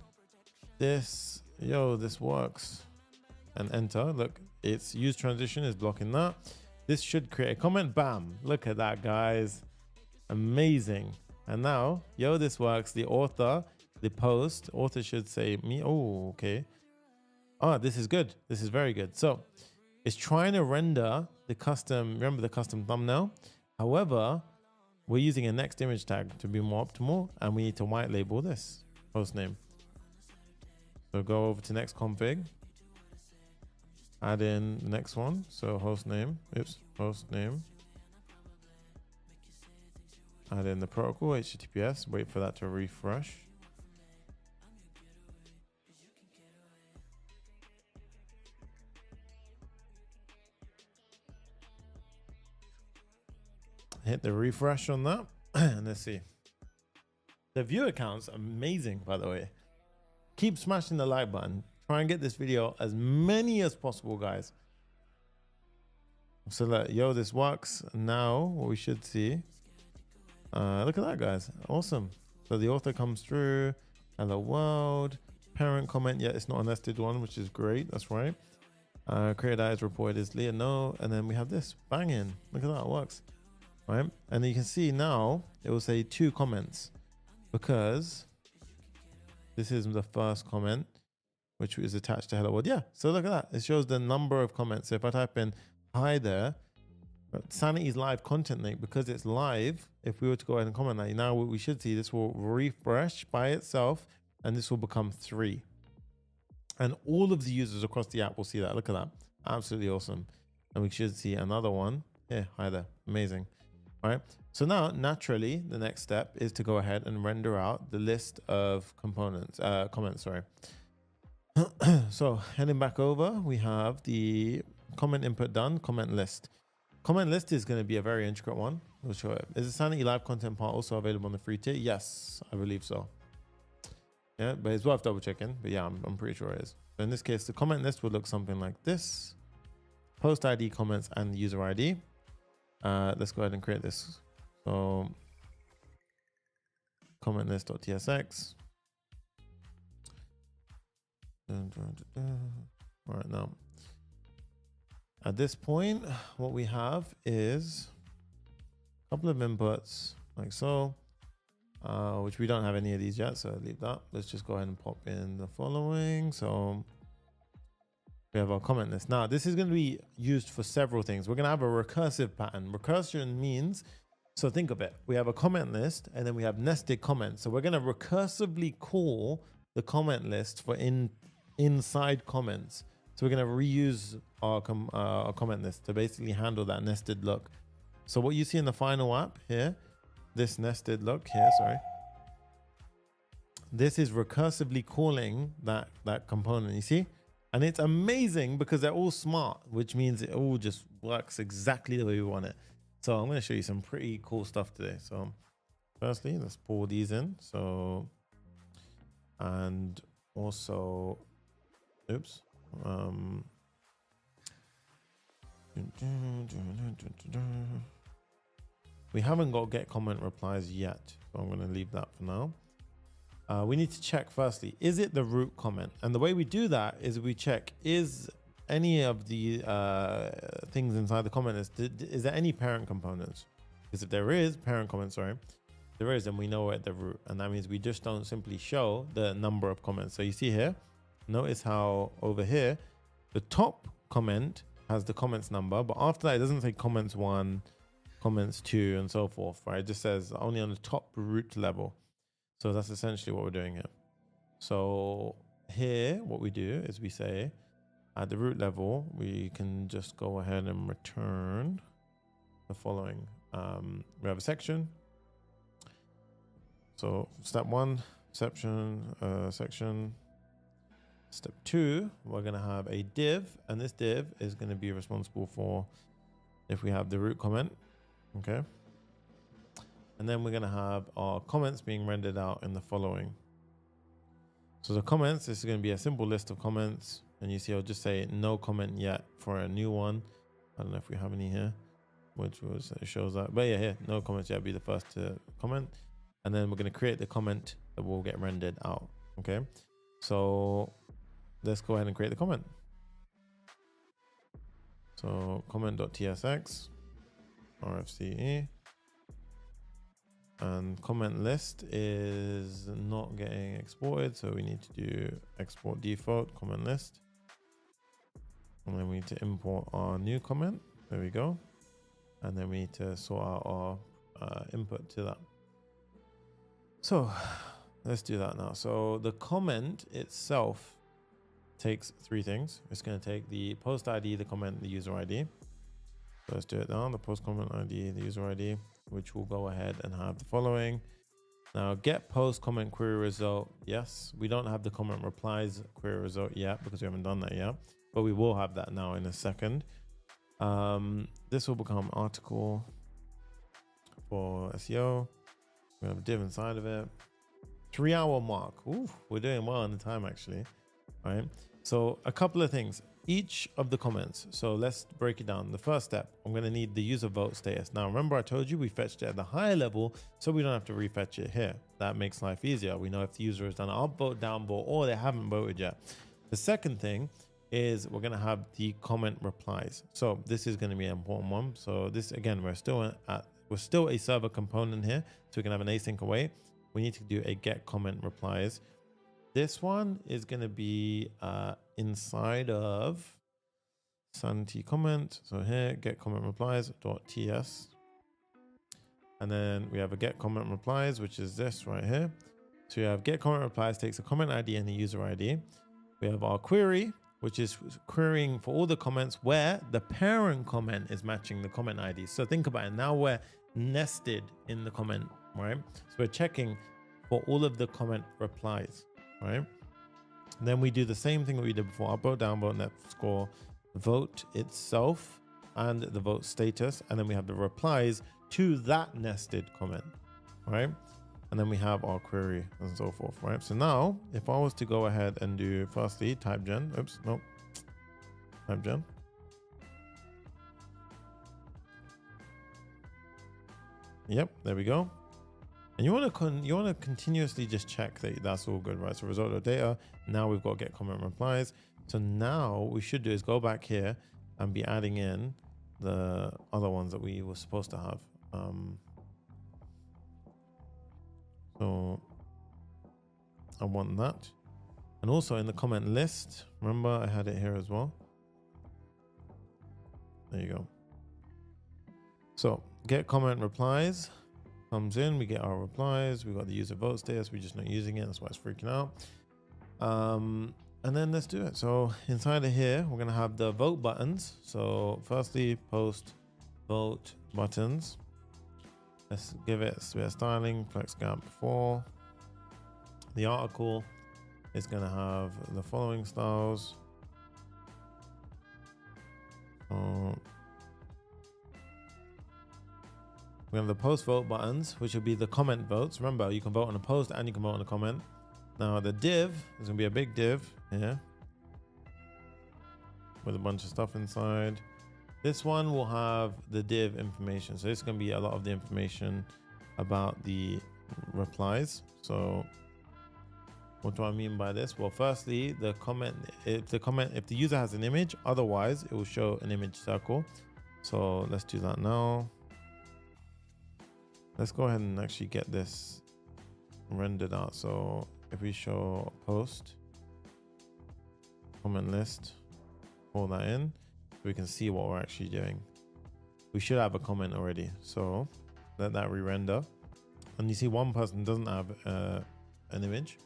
this, this works, and enter, look, it's use transition is blocking that. This should create a comment. Bam. Look at that, guys. Amazing. And now, this works. The author, the post, author should say me. Oh, okay. Oh, this is good. This is very good. So it's trying to render the custom, remember the custom thumbnail. However, we're using a next image tag to be more optimal, and we need to white label this post name. So go over to next config, add in the next one. So host name, host name. Add in the protocol, HTTPS, wait for that to refresh. Hit the refresh on that, and let's see. The viewer count's amazing, by the way. Keep smashing the like button. Try and get this video as many as possible, guys. So that, this works. Now what we should see, look at that, guys. Awesome. So the author comes through. Hello world. Parent comment. Yeah, it's not a nested one, which is great. That's right. Created as reported is Leah. No. And then we have this. Banging. Look at that. It works. Right. And then you can see now it will say 2 comments because this is the first comment, which is attached to hello world. Yeah. So look at that. It shows the number of comments. So if I type in hi there, Sanity's live content link, because it's live, if we were to go ahead and comment that, now what we should see, this will refresh by itself and this will become 3. And all of the users across the app will see that. Look at that. Absolutely awesome. And we should see another one. Yeah, hi there. Amazing. All right. So now naturally, the next step is to go ahead and render out the list of components, comments, sorry. So heading back over, we have the comment input done, comment list. Comment list is going to be a very intricate one. We'll show it. Is the Sanity live content part also available on the free tier? Yes, I believe so. Yeah, but it's worth double checking. But yeah, I'm pretty sure it is. So in this case, the comment list would look something like this. Post ID, comments, and user ID. Let's go ahead and create this. So comment list.tsx. All right, now at this point, what we have is a couple of inputs like so, which we don't have any of these yet, so leave that. Let's just go ahead and pop in the following. So we have our comment list. Now, this is going to be used for several things. We're going to have a recursive pattern. Recursion means, so think of it. We have a comment list and then we have nested comments. So we're going to recursively call the comment list for inside comments. So we're going to reuse our comment list to basically handle that nested look. So what you see in the final app here, this nested look here, sorry. This is recursively calling that component, you see? And it's amazing because they're all smart, which means it all just works exactly the way we want it. So I'm going to show you some pretty cool stuff today. So firstly, let's pull these in. So and also, oops, we haven't got get comment replies yet, so I'm going to leave that for now. We need to check firstly, is it the root comment? And the way we do that is we check, is any of the things inside the comment, is there any parent components? Because if there is parent comment, sorry, there is, then we know we're at the root. And that means we just don't simply show the number of comments. So you see here, notice how over here, the top comment has the comments number, but after that, it doesn't say comments 1, comments 2, and so forth, right? It just says only on the top root level. So that's essentially what we're doing here. So here, what we do is we say at the root level, we can just go ahead and return the following. We have a section. So step 1, section. Step 2, we're going to have a div, and this div is going to be responsible for if we have the root comment. Okay. And then we're going to have our comments being rendered out in the following. So the comments, this is going to be a simple list of comments. And you see, I'll just say no comment yet for a new one. I don't know if we have any here, which was, it shows that. But yeah, here, no comments yet, be the first to comment. And then we're going to create the comment that will get rendered out. Okay. So let's go ahead and create the comment. So comment.tsx, RFCE. And comment list is not getting exported, so we need to do export default comment list, and then we need to import our new comment. There we go. And then we need to sort out our input to that. So let's do that now. So the comment itself takes 3 things. It's going to take the post ID, the comment, the user ID. So let's do it now. The post comment ID, the user ID, which will go ahead and have the following. Now get post comment query result. Yes, we don't have the comment replies query result yet because we haven't done that yet, but we will have that now in a second. This will become article for SEO. We have a div inside of it. 3-hour mark. Ooh, we're doing well on the time actually. All right. So a couple of things. Each of the comments. So let's break it down. The first step, I'm going to need the user vote status. Now, remember I told you we fetched it at the higher level, so we don't have to refetch it here. That makes life easier. We know if the user has done an upvote, downvote, or they haven't voted yet. The second thing is we're going to have the comment replies. So this is going to be an important one. So this, again, we're still a server component here, so we can have an async await. We need to do a get comment replies. This one is going to be inside of Sanity comment. So here, get comment replies.ts. And then we have a get comment replies, which is this right here. So we have get comment replies takes a comment ID and a user ID. We have our query, which is querying for all the comments where the parent comment is matching the comment ID. So think about it. Now we're nested in the comment, right? So we're checking for all of the comment replies. Right. Then we do the same thing that we did before: upvote, downvote, net score, vote itself, and the vote status. And then we have the replies to that nested comment. Right. And then we have our query and so forth. Right. So now, if I was to go ahead and do firstly type gen, oops, no, type gen. Yep, there we go. And you want to continuously just check that that's all good, right? So result of data. Now we've got to get comment replies. So now what we should do is go back here and be adding in the other ones that we were supposed to have. So I want that. And also in the comment list, remember I had it here as well. There you go. So get comment replies comes in, we get our replies, we got the user vote status, we're just not using it, that's why it's freaking out. And then let's do it. So inside of here, we're gonna have the vote buttons. So firstly, post vote buttons. Let's give it a bit of styling, flex gap before. The article is gonna have the following styles. We have the post vote buttons, which will be the comment votes. Remember, you can vote on a post and you can vote on a comment. Now the div is gonna be a big div here with a bunch of stuff inside. This one will have the div information. So it's gonna be a lot of the information about the replies. So what do I mean by this? Well, firstly, the comment, if the user has an image, otherwise it will show an image circle. So let's do that now. Let's go ahead and actually get this rendered out. So if we show post, comment list, pull that in, so we can see what we're actually doing. We should have a comment already. So let that re-render. And you see one person doesn't have an image.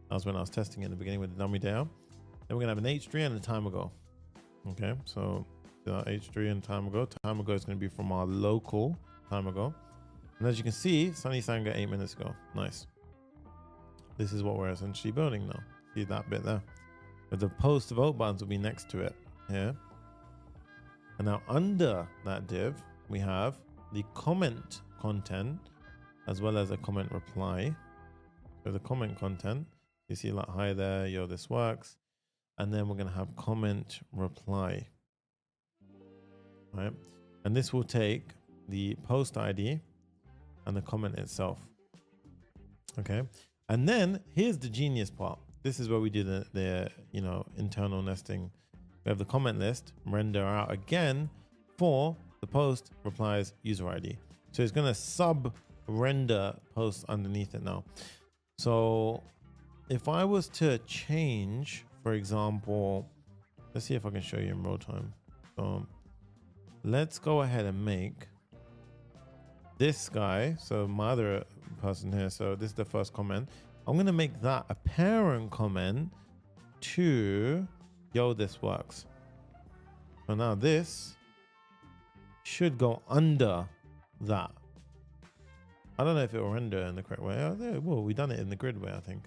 That was when I was testing it in the beginning with the dummy data. Then we're gonna have an H3 and a time ago. Okay, so the H3 and time ago. Time ago is gonna be from our local time ago. And as you can see, Sunny Sanga 8 minutes ago. Nice. This is what we're essentially building now. See that bit there. But the post vote buttons will be next to it here. And now under that div, we have the comment content as well as a comment reply. So the comment content, you see like, hi there, yo, this works. And then we're gonna have comment reply, right? And this will take the post ID and the comment itself. Okay. And then here's the genius part. This is where we do the internal nesting. We have the comment list render out again for the post replies user ID. So it's going to sub render posts underneath it now. So if I was to change, for example, let's see if I can show you in real time. So let's go ahead and make this guy, so my other person here, so this is the first comment. I'm going to make that a parent comment to, yo, this works. So now this should go under that. I don't know if it will render in the correct way. Oh, there, well, we done it in the grid way, I think.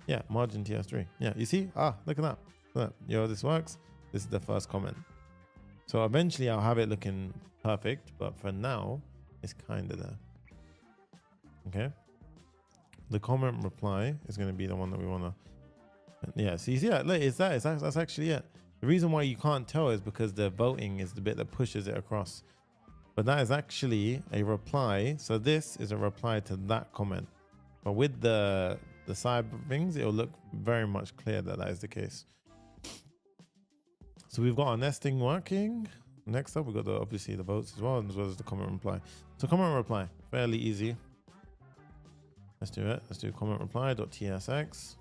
Yeah, margin TS3. Yeah, you see? Ah, look at that. Look, yo, this works. This is the first comment. So eventually I'll have it looking perfect, but for now, it's kind of there. Okay. The comment reply is going to be the one that we want to. Yeah. So you see that? Look, that's actually it. The reason why you can't tell is because the voting is the bit that pushes it across. But that is actually a reply. So this is a reply to that comment. But with the side things, it'll look very much clear that that is the case. So we've got our nesting working. Next up, we've got obviously the votes as well as the comment reply. So comment reply, fairly easy. Let's do it. Let's do comment reply.tsx.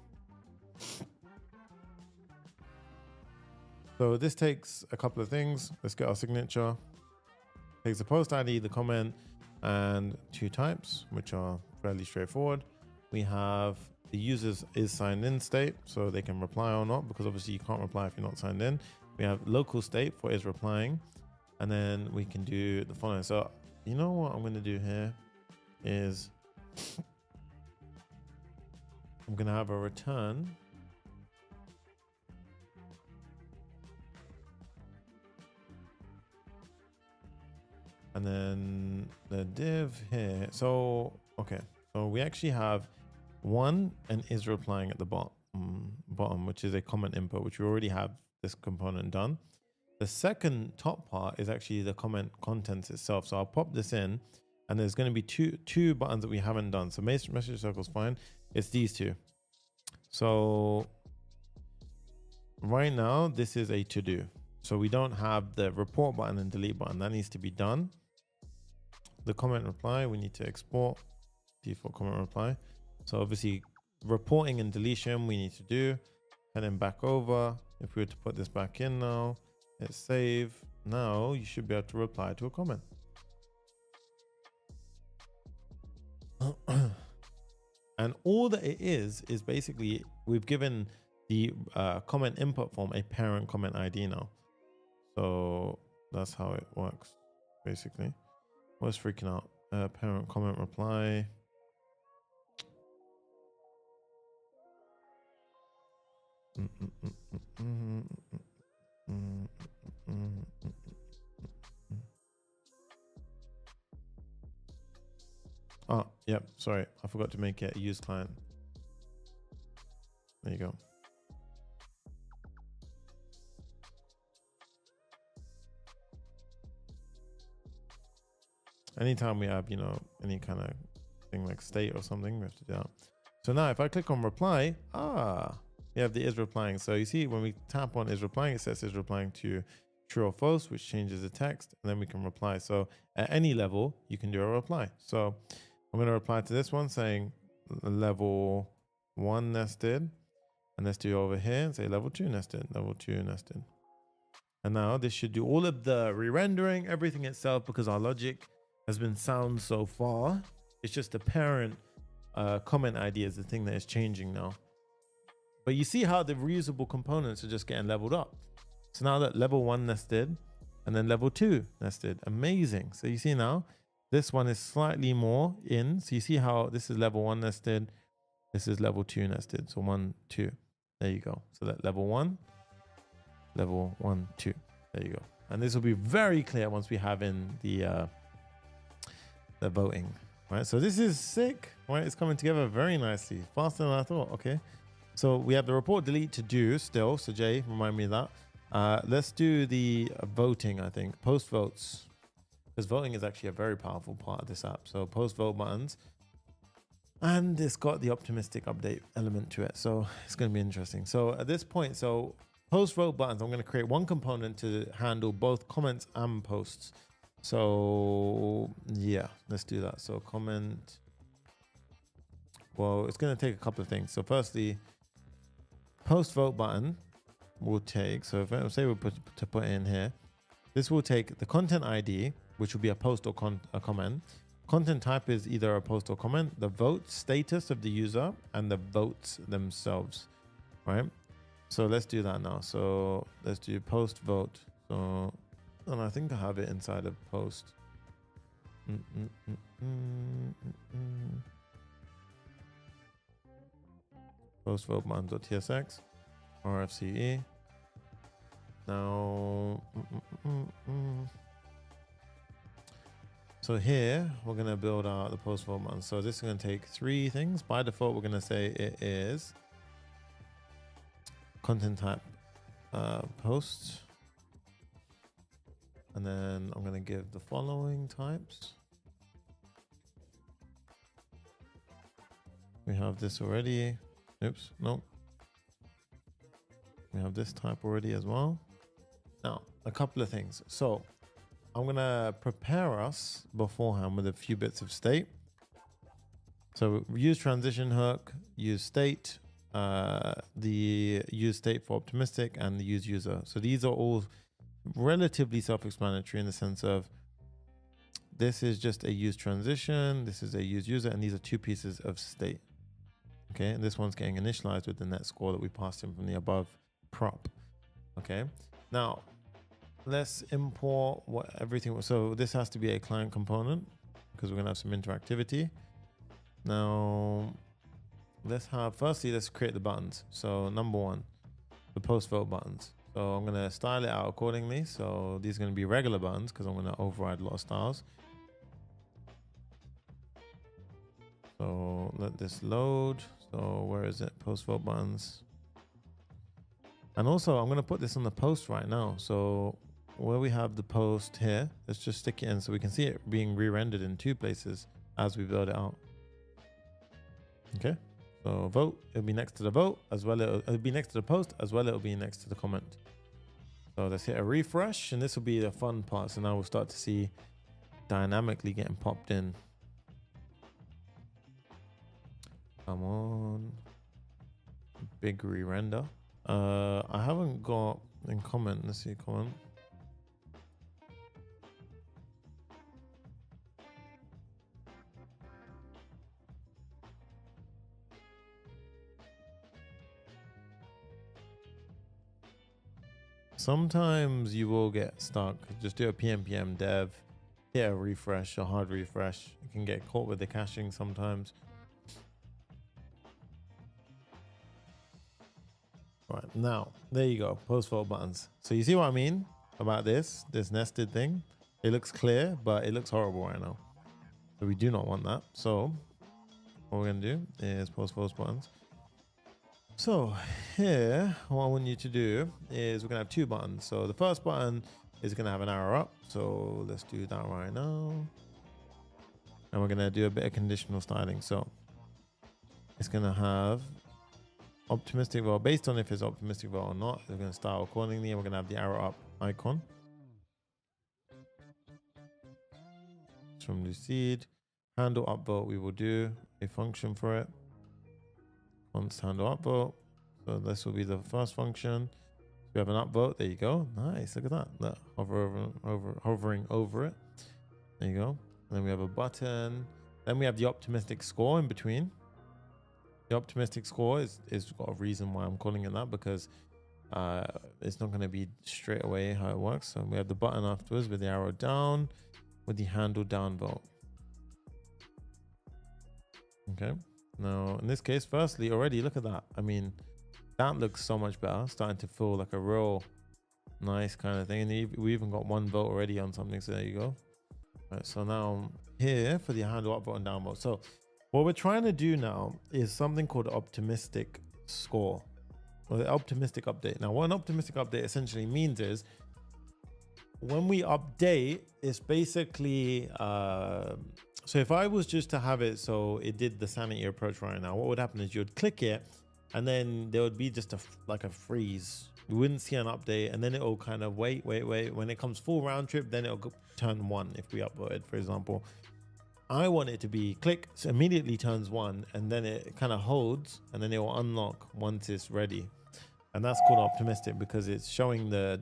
So this takes a couple of things. Let's get our signature. Takes the post ID, the comment, and two types, which are fairly straightforward. We have the users is signed in state, so they can reply or not, because obviously you can't reply if you're not signed in. We have local state for is replying, and then we can do the following. So you know what I'm going to do here is I'm going to have a return. And then the div here. So, okay. So we actually have one and is replying at the bottom, which is a comment input, which we already have this component done. The second top part is actually the comment contents itself. So I'll pop this in, and there's going to be two buttons that we haven't done. So message circle is fine. It's these two. So right now, this is a to do. So we don't have the report button and delete button. That needs to be done. The comment reply, we need to export default comment reply. So obviously reporting and deletion we need to do, and then back over. If we were to put this back in now, let's save. Now you should be able to reply to a comment. And all that it is basically we've given the comment input form a parent comment ID now. So that's how it works basically. What's freaking out? Parent comment reply. Oh, yep. Sorry, I forgot to make it a use client. There you go. Anytime we have, you know, any kind of thing like state or something, we have to do that. So now if I click on reply, we have the is replying. So you see when we tap on is replying, it says is replying to true or false, which changes the text, and then we can reply. So at any level, you can do a reply. So I'm going to reply to this one saying level 1 nested, and let's do over here and say level 2 nested, level 2 nested. And now this should do all of the re-rendering, everything itself, because our logic has been sound so far. It's just the parent comment ID is the thing that is changing now. But you see how the reusable components are just getting leveled up. So now that level 1 nested and then level 2 nested, amazing. So you see now this one is slightly more in. So you see how this is level 1 nested, this is level 2 nested. So 1, 2, there you go. So that level 1, 2, there you go. And this will be very clear once we have in the voting, right? So this is sick, right? It's coming together very nicely, faster than I thought. Okay. So we have the report delete to do still. So Jay, remind me of that. Let's do the voting, I think. Post votes. Because voting is actually a very powerful part of this app. So post vote buttons. And it's got the optimistic update element to it. So it's going to be interesting. So at this point, so post vote buttons, I'm going to create one component to handle both comments and posts. So yeah, let's do that. So comment. Well, it's going to take a couple of things. So firstly, post vote button will take, so if I say we put in here, this will take the content ID, which will be a post or a comment. Content type is either a post or comment, the vote status of the user, and the votes themselves, right? So let's do that now. So let's do post vote. So, and I think I have it inside of post. Post vote button.tsx, RFCE. Now, so here we're going to build out the post vote button. So this is going to take 3 things. By default, we're going to say it is content type post. And then I'm going to give the following types. We have this already. Oops, no. We have this type already as well. Now, a couple of things. So I'm going to prepare us beforehand with a few bits of state. So use transition hook, use state, the use state for optimistic, and the use user. So these are all relatively self-explanatory in the sense of this is just a use transition, this is a use user, and these are 2 pieces of state. Okay, and this one's getting initialized with the net score that we passed in from the above prop. Okay, now let's import everything. So this has to be a client component because we're gonna have some interactivity. Now firstly, let's create the buttons. So number 1, the post vote buttons. So I'm gonna style it out accordingly. So these are gonna be regular buttons because I'm gonna override a lot of styles. So let this load. So where is it? Post vote buttons. And also I'm going to put this on the post right now. So where we have the post here, let's just stick it in so we can see it being re-rendered in 2 places as we build it out. Okay. So vote, it'll be next to the vote as well. It'll be next to the post as well. It'll be next to the comment. So let's hit a refresh and this will be the fun part. So now we'll start to see dynamically getting popped in. Come on. Big re-render. I haven't got in comment. Let's see, comment. Sometimes you will get stuck. Just do a pm dev, hit a refresh, a hard refresh. You can get caught with the caching sometimes. Right, now, there you go, post vote buttons. So you see what I mean about this nested thing? It looks clear, but it looks horrible right now. So we do not want that. So what we're gonna do is post vote buttons. So here, what I want you to do is we're gonna have two buttons. So the first button is gonna have an arrow up. So let's do that right now. And we're gonna do a bit of conditional styling. So it's gonna have optimistic vote based on if it's optimistic vote or not. We're gonna style accordingly, and we're gonna have the arrow up icon. From Lucid, handle upvote, we will do a function for it. Const handle upvote. So this will be the first function. We have an upvote. There you go. Nice. Look at that. Look, hovering over it. There you go. And then we have a button. Then we have the optimistic score in between. The optimistic score is got a reason why I'm calling it that, because it's not going to be straight away how it works. So we have the button afterwards with the arrow down, with the handle down vote. Okay. Now in this case, firstly, already look at that. I mean, that looks so much better. Starting to feel like a real nice kind of thing. And we even got one vote already on something. So there you go. All right. So now here for the handle up vote and down vote. So what we're trying to do now is something called optimistic score, or the optimistic update. Now, what an optimistic update essentially means is when we update, it's basically, so if I was just to have it so it did the sanity approach right now, what would happen is you would click it and then there would be just like a freeze. You wouldn't see an update, and then it'll kind of wait. When it comes full round trip, then it'll turn 1 if we upvoted, for example. I want it to be click, so immediately turns 1, and then it kind of holds, and then it will unlock once it's ready. And that's called optimistic because it's showing the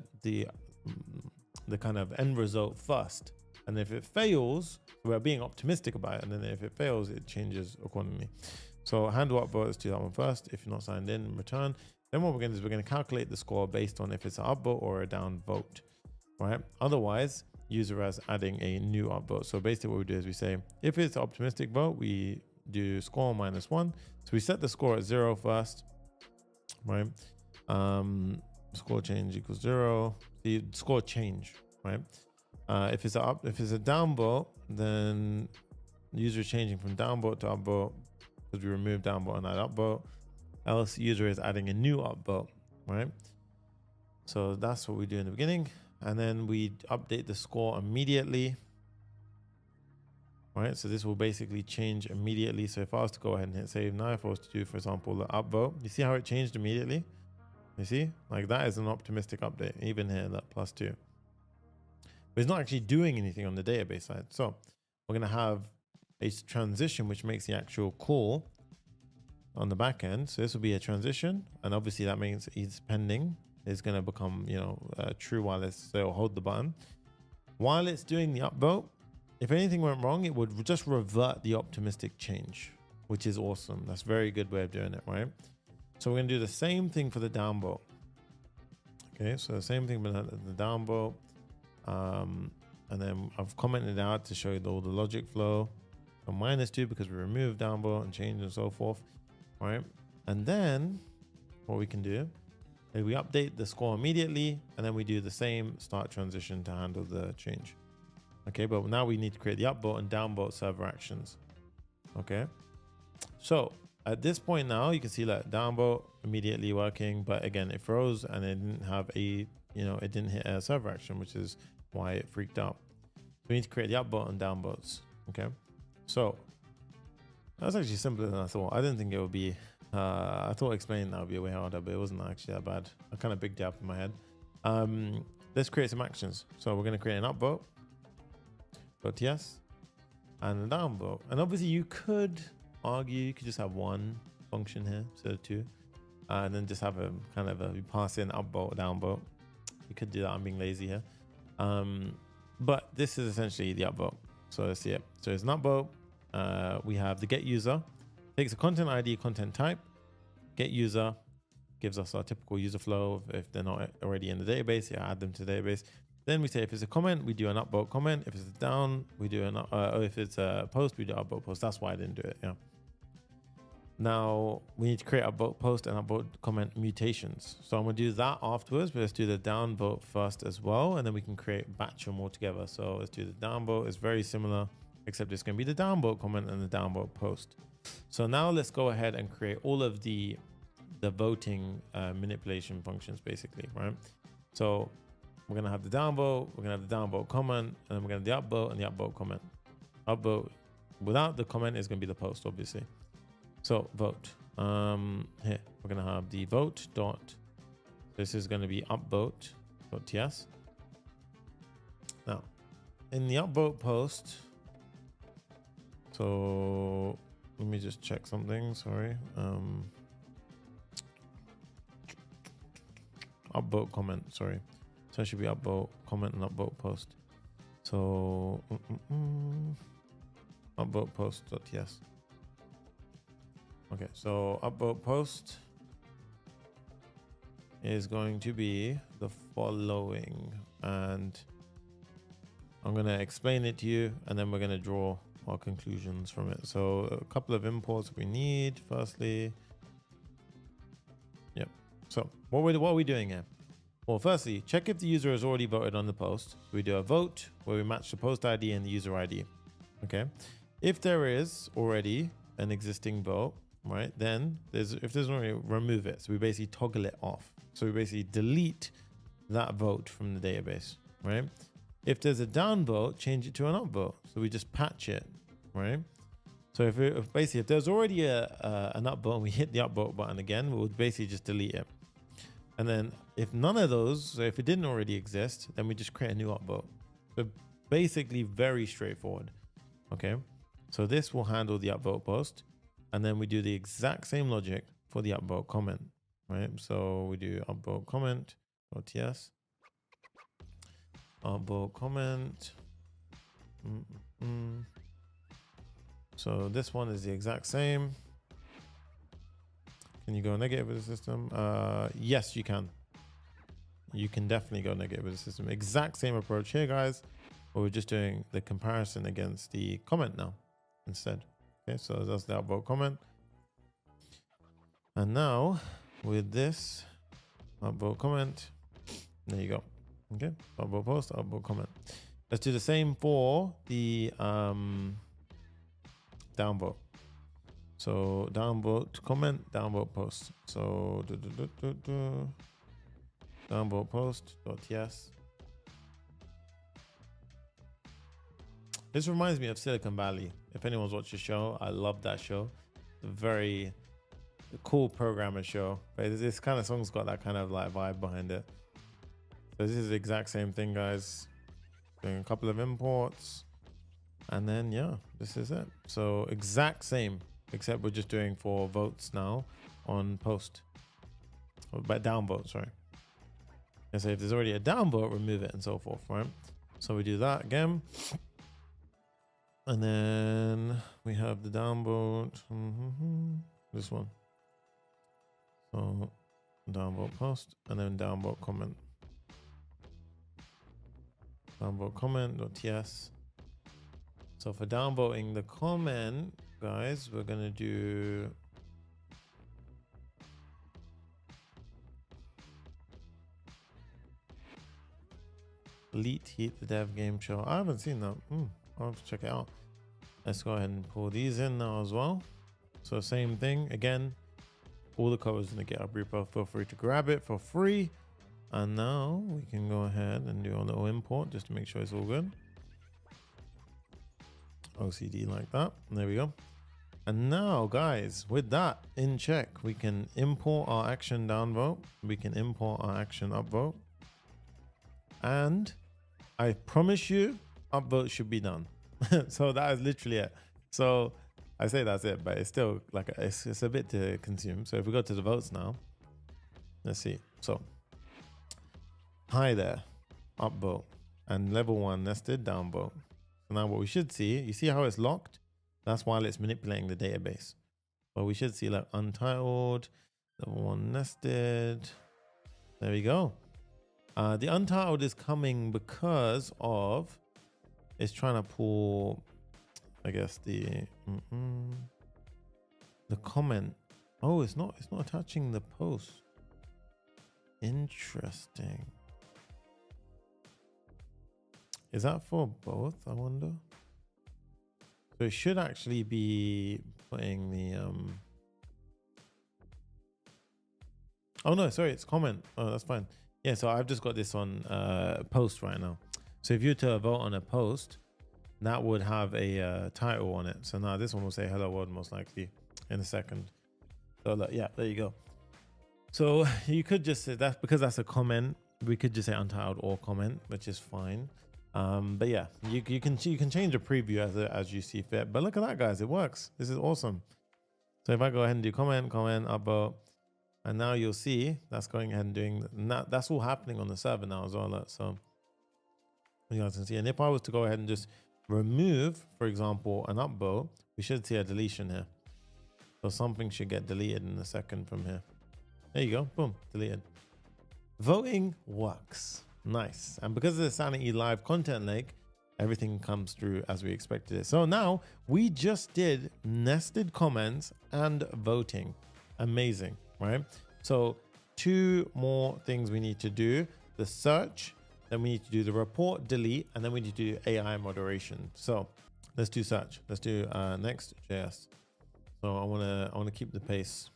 kind of end result first. And if it fails, we're being optimistic about it. And then if it fails, it changes accordingly. So handle upvote, let's do that one first. If you're not signed in, return. Then what we're going to do is we're going to calculate the score based on if it's an upvote or a down vote, right? Otherwise, user as adding a new upvote. So basically what we do is we say, if it's an optimistic vote, we do score -1. So we set the score at 0 first, right? Score change equals 0. The score change, right? If it's a down vote, then the user is changing from down vote to upvote because we remove down vote and add upvote. Else user is adding a new upvote, right? So that's what we do in the beginning. And then we update the score immediately. All right, so this will basically change immediately. So if I was to go ahead and hit save now, if I was to do, for example, the upvote, you see how it changed immediately? You see, like that is an optimistic update, even here, that +2. But it's not actually doing anything on the database side. So we're going to have a transition, which makes the actual call on the back end. So this will be a transition. And obviously that means it's pending. Is going to become, true while it'll hold the button. While it's doing the upvote, if anything went wrong, it would just revert the optimistic change, which is awesome. That's a very good way of doing it, right? So we're going to do the same thing for the downvote. Okay, so the same thing with the downvote. And then I've commented out to show you all the logic flow. So -2 because we removed downvote and change and so forth, right? And then what we can do, we update the score immediately, and then we do the same start transition to handle the change. Okay, but now we need to create the upvote and downvote server actions. Okay, so at this point now you can see that downvote immediately working, but again it froze and it didn't have it didn't hit a server action, which is why it freaked out. So we need to create the upvote and downvotes. Okay, so that's actually simpler than I thought. I didn't think it would be. I thought explaining that would be way harder, but it wasn't actually that bad. I kind of bigged it up in my head. Let's create some actions. So we're going to create an upvote, vote yes, and a downvote. And obviously you could argue, you could just have one function here instead of 2, and then just have a kind of you pass in upvote, downvote. You could do that. I'm being lazy here. But this is essentially the upvote. So let's see it. So it's an upvote. We have the get user. Takes a content ID, content type, get user, gives us our typical user flow. If they're not already in the database, add them to the database. Then we say if it's a comment, we do an upvote comment. If it's a down, we do an if it's a post, we do upvote post. That's why I didn't do it. Yeah. Now we need to create upvote post and upvote comment mutations. So I'm gonna do that afterwards, but let's do the downvote first as well, and then we can batch them all together. So let's do the downvote. It's very similar, except it's gonna be the downvote comment and the downvote post. So now let's go ahead and create all of the the voting manipulation functions basically, right? So we're gonna have the downvote, we're gonna have the downvote comment, and then we're gonna have the upvote and the upvote comment. Upvote without the comment is gonna be the post, obviously. So vote. Here we're gonna have the vote dot. This is gonna be upvote dot ts. Now, in the upvote post, so let me just check something. Sorry. Upvote comment. Sorry. So it should be upvote comment and upvote post. So upvote post dot ts. Okay, so upvote post is going to be the following, and I'm going to explain it to you, and then we're going to draw our conclusions from it. So a couple of imports we need. Firstly, yep. So what are we doing here? Well, firstly, check if the user has already voted on the post. We do a vote where we match the post ID and the user ID. Okay. If there is already an existing vote, right, then if there's already, remove it. So we basically toggle it off. So we basically delete that vote from the database, right? If there's a downvote, change it to an upvote. So we just patch it, right? So if there's already an upvote and we hit the upvote button again, we'll basically just delete it. And then if none of those, so if it didn't already exist, then we just create a new upvote. So basically very straightforward. Okay. So this will handle the upvote post. And then we do the exact same logic for the upvote comment, right? So we do upvote comment, .ts, upvote comment. So this one is the exact same. Can you go negative with the system? Yes, you can. You can definitely go negative with the system. Exact same approach here, guys. But we're just doing the comparison against the comment now instead. Okay, so that's the upvote comment. And now with this upvote comment, there you go. Okay, upvote post, upvote comment. Let's do the same for the downvote. So downvote comment, downvote post. So downvote post .ts. This reminds me of Silicon Valley. If anyone's watched the show, I love that show. It's a very cool programmer show. But this kind of song's got that kind of like vibe behind it. So this is the exact same thing, guys. Doing a couple of imports. And then, yeah, this is it. So exact same, except we're just doing for votes now on post. But downvote, sorry. And so if there's already a downvote, remove it and so forth, right? So we do that again. And then we have the downvote, this one. So downvote post and then downvote comment. Downvote comment.ts. So for downvoting the comment, guys, we're going to do Elite Heat the Dev Game Show. I haven't seen that. I'll have to check it out. Let's go ahead and pull these in now as well. So same thing again. All the code is in the GitHub repo. Feel free to grab it for free. And now we can go ahead and do a little import just to make sure it's all good. OCD like that. And there we go. And now, guys, with that in check, we can import our action downvote. We can import our action upvote. And I promise you, upvote should be done. So that is literally it. So I say that's it, but it's still like it's a bit to consume. So if we go to the votes now, let's see. So hi there, upvote, and level 1 nested downvote. So now what we should see, you see how it's locked? That's while it's manipulating the database. But we should see like untitled, level 1 nested. There we go. The untitled is coming because of it's trying to pull, I guess, the comment. Oh, it's not attaching the post. Interesting. Is that for both, I wonder? So it should actually be putting the Oh no, sorry, it's comment. Oh, that's fine. Yeah, so I've just got this on post right now. So if you were to vote on a post, that would have a title on it. So now this one will say hello world most likely in a second. So look, yeah, there you go. So you could just say that because that's a comment, we could just say untitled or comment, which is fine. But yeah, you can change a preview as you see fit. But look at that, guys, it works. This is awesome. So if I go ahead and do comment, upvote, and now you'll see that's going ahead and doing that. That's all happening on the server now as well. So you guys can see. And if I was to go ahead and just remove, for example, an upvote, we should see a deletion here. So something should get deleted in a second from here. There you go. Boom, deleted. Voting works. Nice. And because of the Sanity Live content lake, everything comes through as we expected it. So now we just did nested comments and voting. Amazing, right? So 2 more things we need to do: the search, then we need to do the report, delete, and then we need to do AI moderation. So let's do search. Let's do Next.js. So I wanna keep the pace.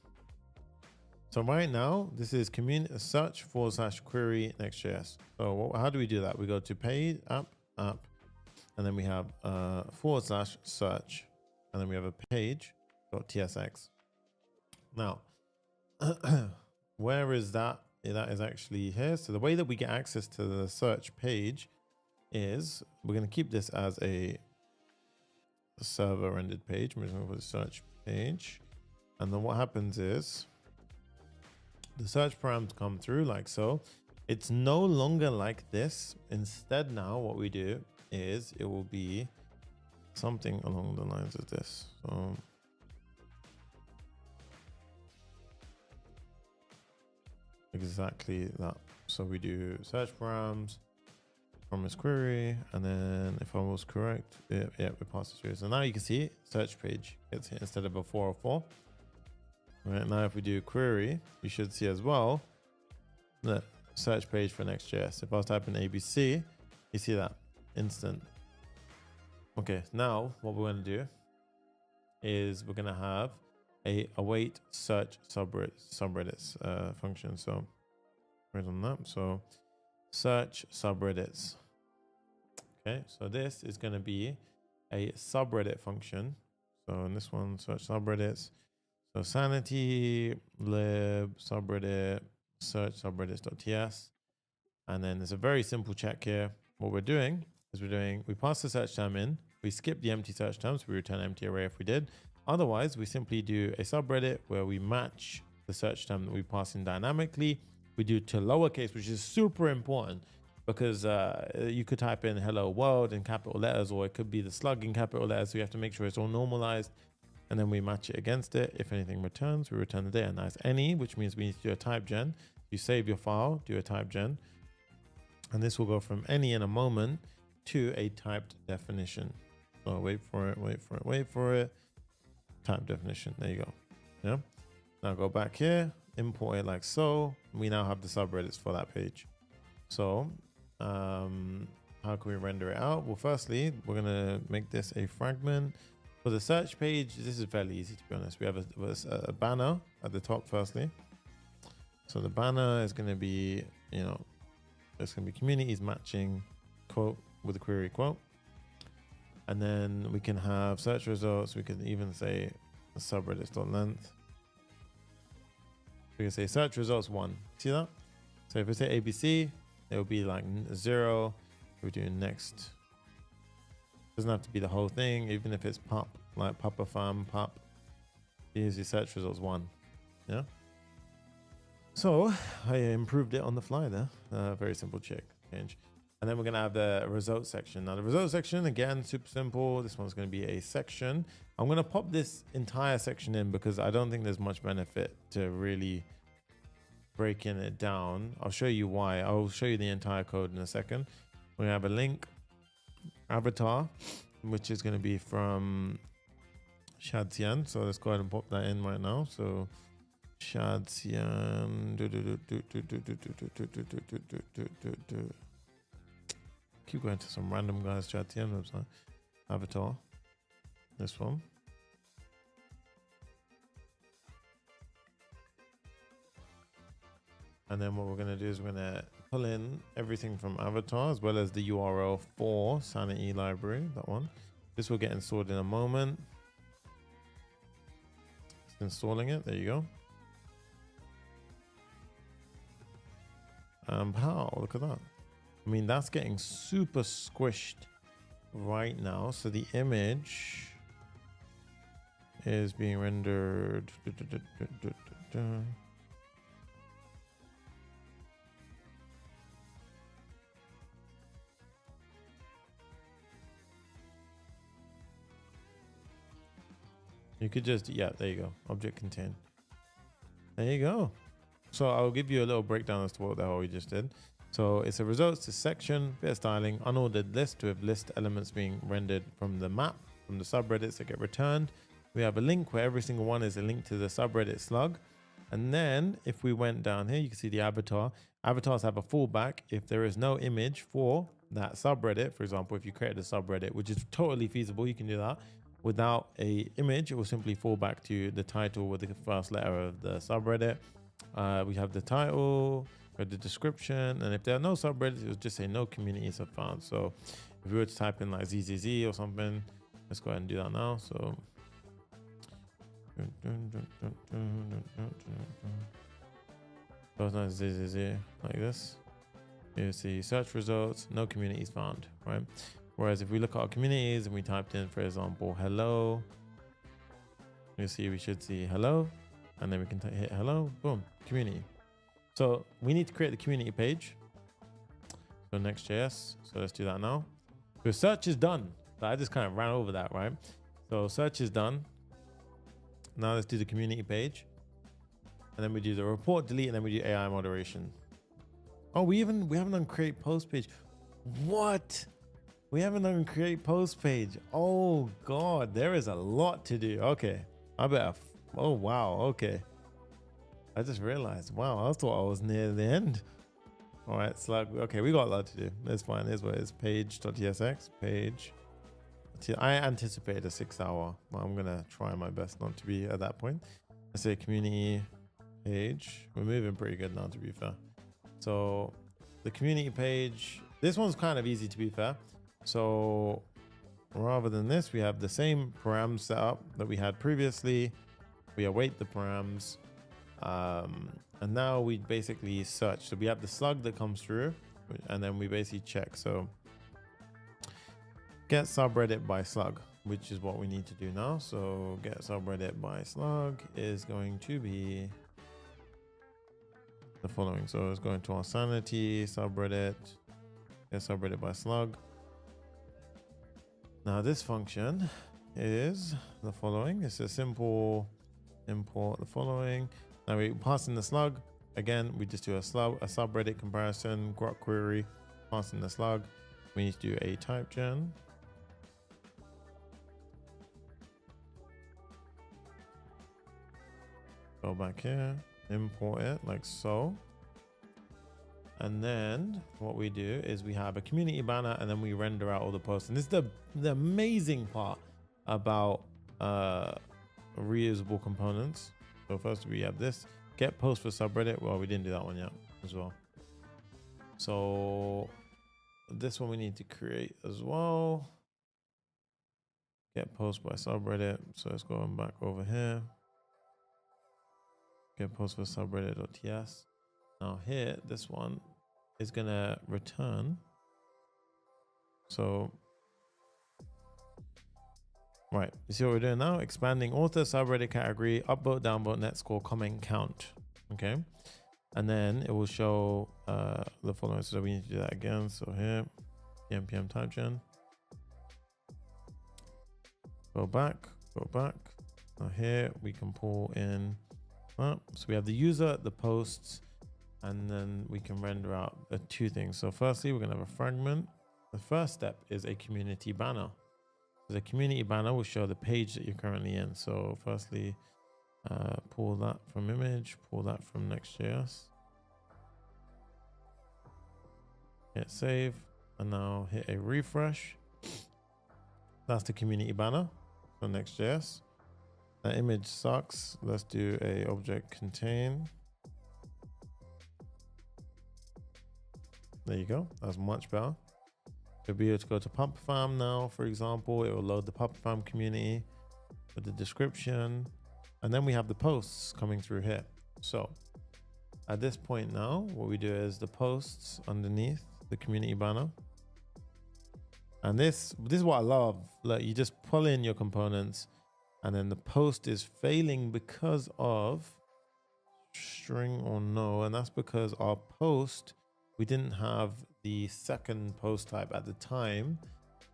So right now, this is community search / query Next.js. So how do we do that? We go to page app, and then we have / search, and then we have a page.tsx. Now, where is that? That is actually here. So the way that we get access to the search page is we're going to keep this as a server rendered page. We're just going to put search page, and then what happens is the search params come through like so. It's no longer like this. Instead, now what we do is it will be something along the lines of this. So exactly that. So we do search params from this query, and then if I was correct, yeah, we pass it through. So now you can see search page gets hit instead of a 404. Right now, if we do query, you should see as well the search page for Next.js. If I was typing ABC, you see that instant. Okay, now what we're going to do is we're going to have a await search subreddits function. So right on that. So search subreddits. Okay, so this is going to be a subreddit function. So in this one, search subreddits. So sanity lib subreddit search subreddits.ts, and then there's a very simple check here. What we're doing is we pass the search term in, we skip the empty search term, so we return an empty array if we did. Otherwise, we simply do a subreddit where we match the search term that we pass in dynamically. We do to lowercase, which is super important because you could type in hello world in capital letters, or it could be the slug in capital letters. So you have to make sure it's all normalized. And then we match it against it. If anything returns, we return the data. Nice. Any, which means we need to do a type gen. You save your file, do a type gen. And this will go from any in a moment to a typed definition. So wait for it. Type definition. There you go. Yeah. Now go back here, import it like so. We now have the subreddits for that page. So how can we render it out? Well, firstly, we're going to make this a fragment. For the search page, this is fairly easy to be honest. We have a banner at the top firstly. So the banner is going to be, it's going to be communities matching quote with a query quote. And then we can have search results. We can even say subreddits.length. We can say search results 1. See that? So if we say ABC, it will be like 0. We're doing next. Doesn't have to be the whole thing, even if it's pop, like Papa Farm, pop. Here's your search results 1. Yeah. So I improved it on the fly there. Very simple change. And then we're going to have the results section. Now the results section, again, super simple. This one's going to be a section. I'm going to pop this entire section in because I don't think there's much benefit to really breaking it down. I'll show you why. I'll show you the entire code in a second. We're going to have a link avatar, which is going to be from Shadsian. So let's go ahead and pop that in right now. So Shadsian. Keep going to some random guys. Shadsian website. Avatar. This one. And then what we're going to do is we're going to pull in everything from avatar as well as the URL for Sanity library, that one. This will get installed in a moment. It's installing it. There you go. Wow, look at that. I mean, that's getting super squished right now. So the image is being rendered. You could just, yeah, there you go. Object contain. There you go. So I'll give you a little breakdown as to what the hell we just did. So it's a results to section, bit of styling, unordered list with list elements being rendered from the map, from the subreddits that get returned. We have a link where every single one is a link to the subreddit slug. And then if we went down here, you can see the avatar. Avatars have a fallback if there is no image for that subreddit. For example, if you created a subreddit, which is totally feasible, you can do that. Without a image, it will simply fall back to the title with the first letter of the subreddit. We have the title or the description, and if there are no subreddits, it will just say no communities are found. So if we were to type in like ZZZ or something, let's go ahead and do that now. So not ZZZ like this. You see search results, no communities found, right? Whereas if we look at our communities and we typed in, for example, hello, you see we should see hello, and then we can hit hello, boom, community. So we need to create the community page. So Next.js, so let's do that now. So search is done. So I just kind of ran over that, right? So search is done. Now let's do the community page. And then we do the report delete, and then we do AI moderation. Oh, we haven't done create post page. What? We haven't done create post page. Oh God, there is a lot to do. Okay, I better. Oh wow. Okay, I just realized. Wow, I thought I was near the end. All right, slug. Okay, we got a lot to do. That's fine. Here's what it is. Page.tsx. Page. I anticipated a 6 hour. Well, I'm gonna try my best not to be at that point. Let's say community page. We're moving pretty good now, to be fair. So the community page. This one's kind of easy, to be fair. So rather than this, we have the same params set up that we had previously. We await the params. And now we basically search. So we have the slug that comes through, and then we basically check. So get subreddit by slug, which is what we need to do now. So get subreddit by slug is going to be the following. So it's going to our Sanity subreddit, get subreddit by slug. Now this function is the following. It's a simple import the following. Now we pass in the slug. Again, we just do a subreddit comparison, grok query, pass in the slug. We need to do a type gen. Go back here, import it like so. And then what we do is we have a community banner, and then we render out all the posts. And this is the amazing part about reusable components. So first we have this get post for subreddit. Well, we didn't do that one yet as well. So this one we need to create as well. Get post by subreddit. So let's go back over here. Get post for subreddit.ts. Now here, this one is gonna return. So, right, you see what we're doing now? Expanding author, subreddit category, upvote, downvote, net score, comment count. Okay, and then it will show the following. So we need to do that again. So here, npm type gen. Go back. Now here we can pull in. So we have the user, the posts, and then we can render out two things. So firstly, we're gonna have a fragment. The first step is a community banner. So the community banner will show the page that you're currently in. So firstly, pull that from image, pull that from Next.js. Hit save, and now hit a refresh. That's the community banner for Next.js. That image sucks. Let's do a object contain. There you go. That's much better. You'll be able to go to Papa Farm now, for example. It will load the Papa Farm community with the description. And then we have the posts coming through here. So at this point now, what we do is the posts underneath the community banner. And this is what I love. Like, you just pull in your components and then the post is failing because of string or no. And that's because our post, we didn't have the second post type at the time,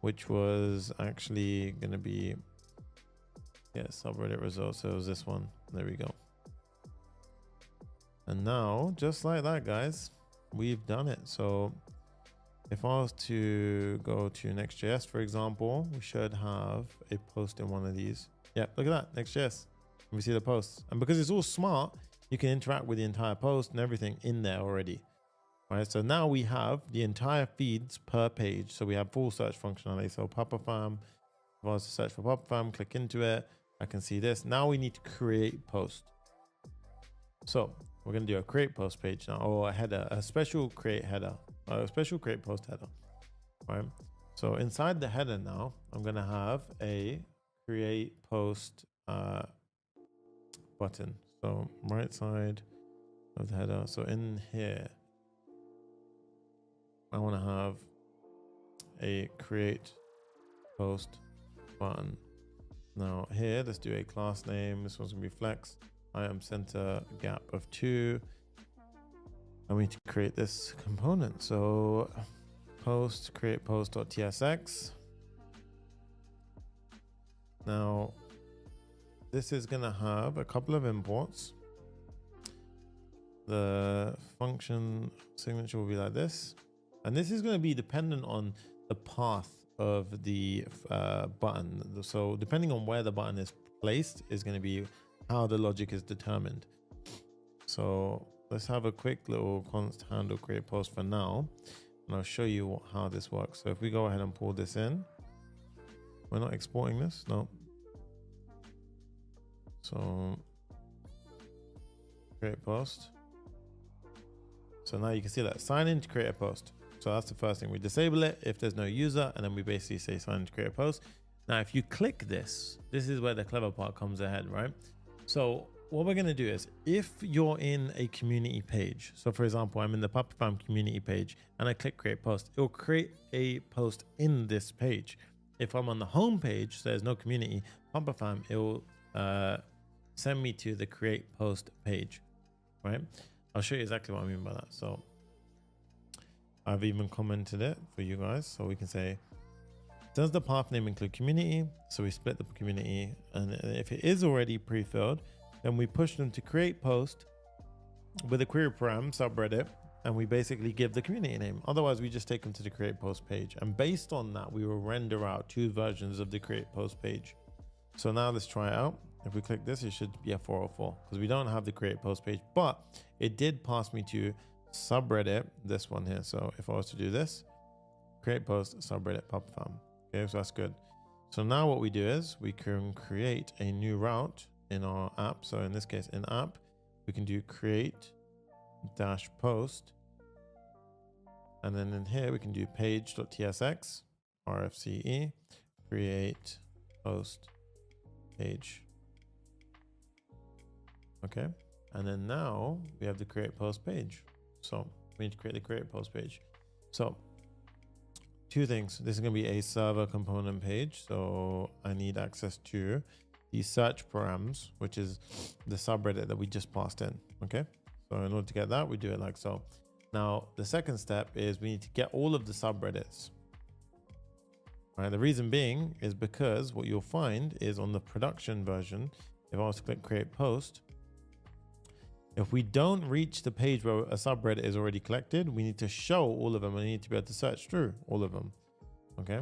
which was actually going to be, yeah, subreddit results. So it was this one. There we go. And now, just like that, guys, we've done it. So if I was to go to Next.js, for example, we should have a post in one of these. Yeah, look at that, Next.js. We see the posts. And because it's all smart, you can interact with the entire post and everything in there already. All right, so now we have the entire feeds per page. So we have full search functionality. So Papa Farm, if I was to search for Papa Farm, click into it, I can see this. Now we need to create post. So we're going to do a create post page now, or a header, a special create header, a special create post header. All right. So inside the header now, I'm going to have a create post button. So right side of the header. So in here, I want to have a create post button. Now here, let's do a class name. This one's gonna be flex. Item center gap of 2. And we need to create this component. So post create post.tsx. Now this is gonna have a couple of imports. The function signature will be like this. And this is going to be dependent on the path of the button. So depending on where the button is placed is going to be how the logic is determined. So let's have a quick little const handle create post for now. And I'll show you how this works. So if we go ahead and pull this in, we're not exporting this. No. So create post. So now you can see that sign in to create a post. So that's the first thing. We disable it if there's no user, and then we basically say sign in to create a post. Now, if you click this, this is where the clever part comes ahead, right? So what we're going to do is, if you're in a community page, so for example, I'm in the Papa Farm community page and I click create post, it will create a post in this page. If I'm on the home page, so there's no community, Papa Farm, it will send me to the create post page, right? I'll show you exactly what I mean by that. So I've even commented it for you guys. So we can say, does the path name include community? So we split the community. And if it is already pre-filled, then we push them to create post with a query param subreddit. And we basically give the community name. Otherwise, we just take them to the create post page. And based on that, we will render out 2 versions of the create post page. So now let's try it out. If we click this, it should be a 404 because we don't have the create post page, but it did pass me to subreddit, this one here. So if I was to do this, create post subreddit Papa Farm. Okay, so that's good. So now what we do is we can create a new route in our app. So in this case, in app, we can do create dash post. And then in here, we can do page.tsx, RFCE, create post page. Okay. And then now we have the create post page. So we need to create the create post page. So 2 things. This is going to be a server component page. So I need access to the search params, which is the subreddit that we just passed in. Okay. So in order to get that, we do it like so. Now, the second step is we need to get all of the subreddits. Right. The reason being is because what you'll find is on the production version, if I was to click create post, if we don't reach the page where a subreddit is already collected, we need to show all of them and we need to be able to search through all of them. Okay.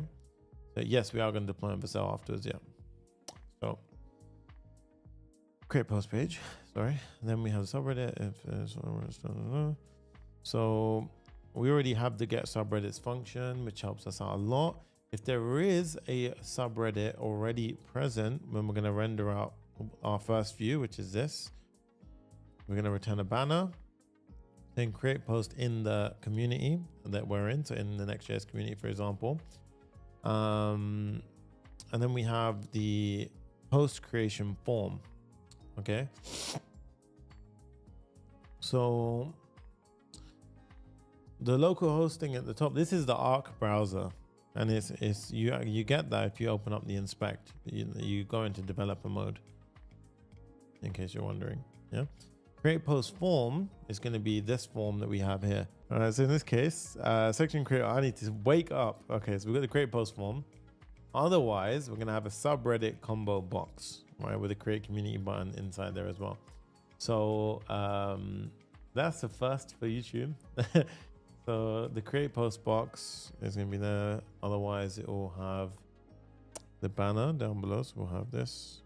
So yes, we are going to deploy them for sale afterwards. Yeah. So create post page. Sorry. And then we have the subreddit. If there's, so we already have the get subreddits function, which helps us out a lot. If there is a subreddit already present, when we're going to render out our first view, which is this, we're going to return a banner. then create post in the community that we're in, so in the Next.js community, for example. And then we have the post creation form. Okay, so the local hosting at the top, this is the Arc browser, and it's you get that if you open up the inspect. You go into developer mode, in case you're wondering. Yeah, create post form is going to be this form that we have here. All right, so in this case, section create, I need to wake up. Okay, so we've got the create post form. Otherwise, we're going to have a subreddit combo box, right, with a create community button inside there as well. So that's the first for YouTube. So the create post box is going to be there. Otherwise, it will have the banner down below. So we'll have this.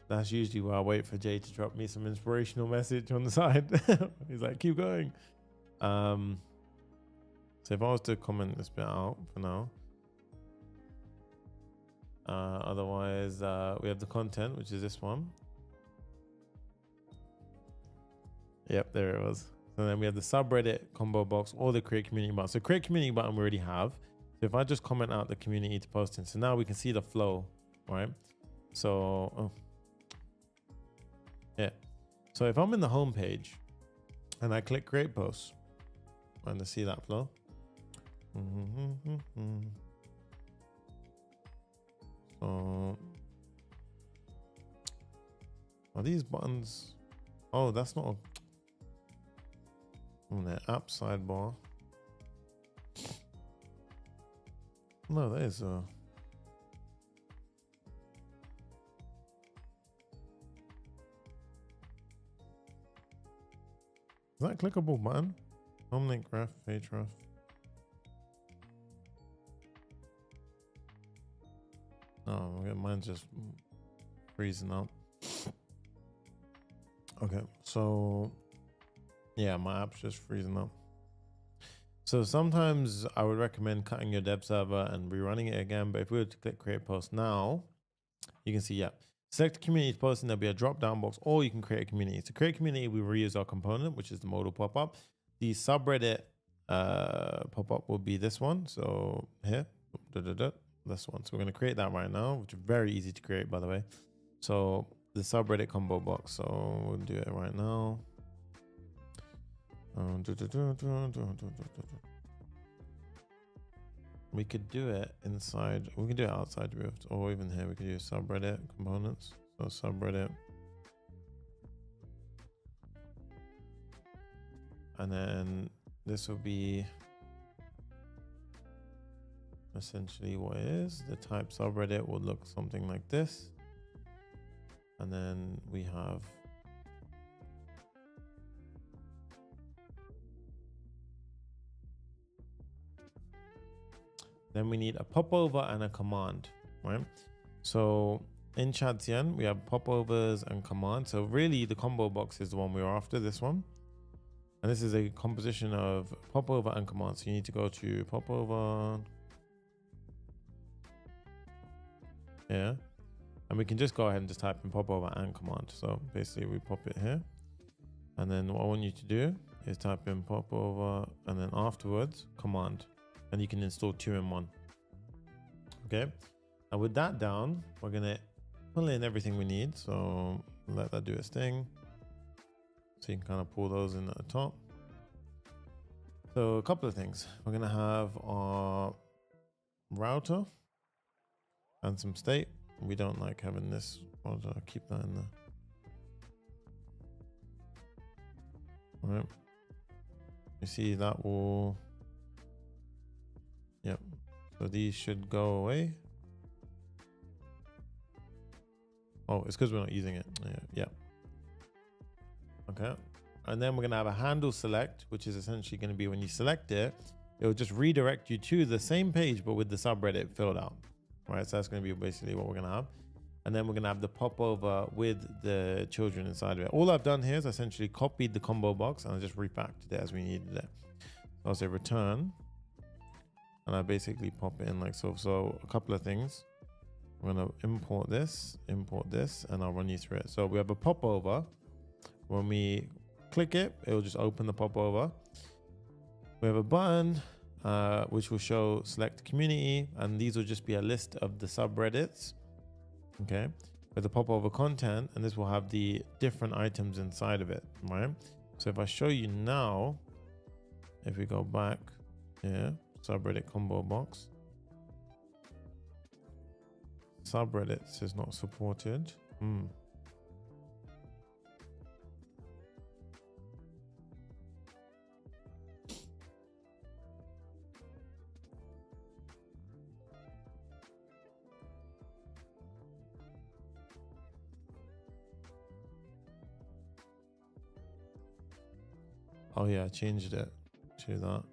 That's usually where I wait for Jay to drop me some inspirational message on the side. He's like, keep going. So if I was to comment this bit out for now. Otherwise, we have the content, which is this one. Yep, there it was. So then we have the subreddit combo box or the create community button. So create community button we already have. So if I just comment out the community to post in, so now we can see the flow, right? So, yeah. So if I'm in the home page and I click create post, and to see that flow. So, are these buttons? Oh, that's not on the app sidebar. No, that is is that a clickable button? Home link graph, page graph. Oh, okay, mine's just freezing up. Okay, so yeah, my app's just freezing up. So sometimes I would recommend cutting your dev server and rerunning it again. But if we were to click create post now, you can see, yeah, select community post and there'll be a drop down box, or you can create a community. To create a community, we reuse our component, which is the modal pop up. The subreddit pop up will be this one. So here, this one. So we're going to create that right now, which is very easy to create, by the way. So the subreddit combo box. So we'll do it right now. We could do it inside, we could do it outside Rift, or even here we could use subreddit components. So subreddit, and then this will be essentially what it is. The type subreddit will look something like this, and then we have then we need a popover and a command, right? So in Chadsian, we have popovers and commands. So really the combo box is the one we're after, this one. And this is a composition of popover and command. So you need to go to popover. Yeah. And we can just go ahead and just type in popover and command. So basically we pop it here. And then what I want you to do is type in popover and then afterwards command. And you can install 2 in 1. Okay. And with that down, we're going to pull in everything we need. So let that do its thing. So you can kind of pull those in at the top. So a couple of things. We're going to have our router and some state. We don't like having this. I'll keep that in there. All right. You see that will, yep. So these should go away. Oh, it's because we're not using it. Yeah. Okay. And then we're going to have a handle select, which is essentially going to be when you select it, it will just redirect you to the same page, but with the subreddit filled out. Right. So that's going to be basically what we're going to have. And then we're going to have the popover with the children inside of it. All I've done here is essentially copied the combo box and I just refactored it as we needed it. I'll say return. And I basically pop it in like so. So a couple of things. I'm going to import this, and I'll run you through it. So we have a popover. When we click it, it will just open the popover. We have a button, which will show select community, and these will just be a list of the subreddits. Okay. With the popover content, and this will have the different items inside of it, right? So if I show you now, if we go back here, subreddit combo box, subreddits is not supported. Oh yeah, I changed it to that.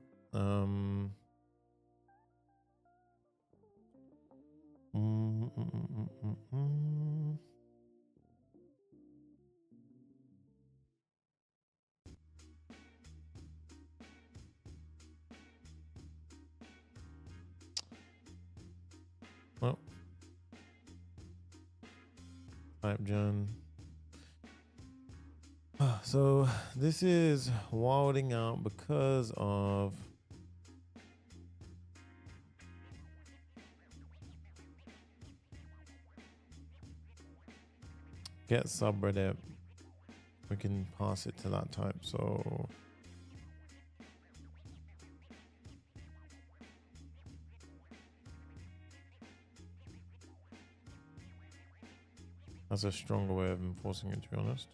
Well, type gen. So this is wilding out because of get subreddit. We can pass it to that type. So that's a stronger way of enforcing it, to be honest.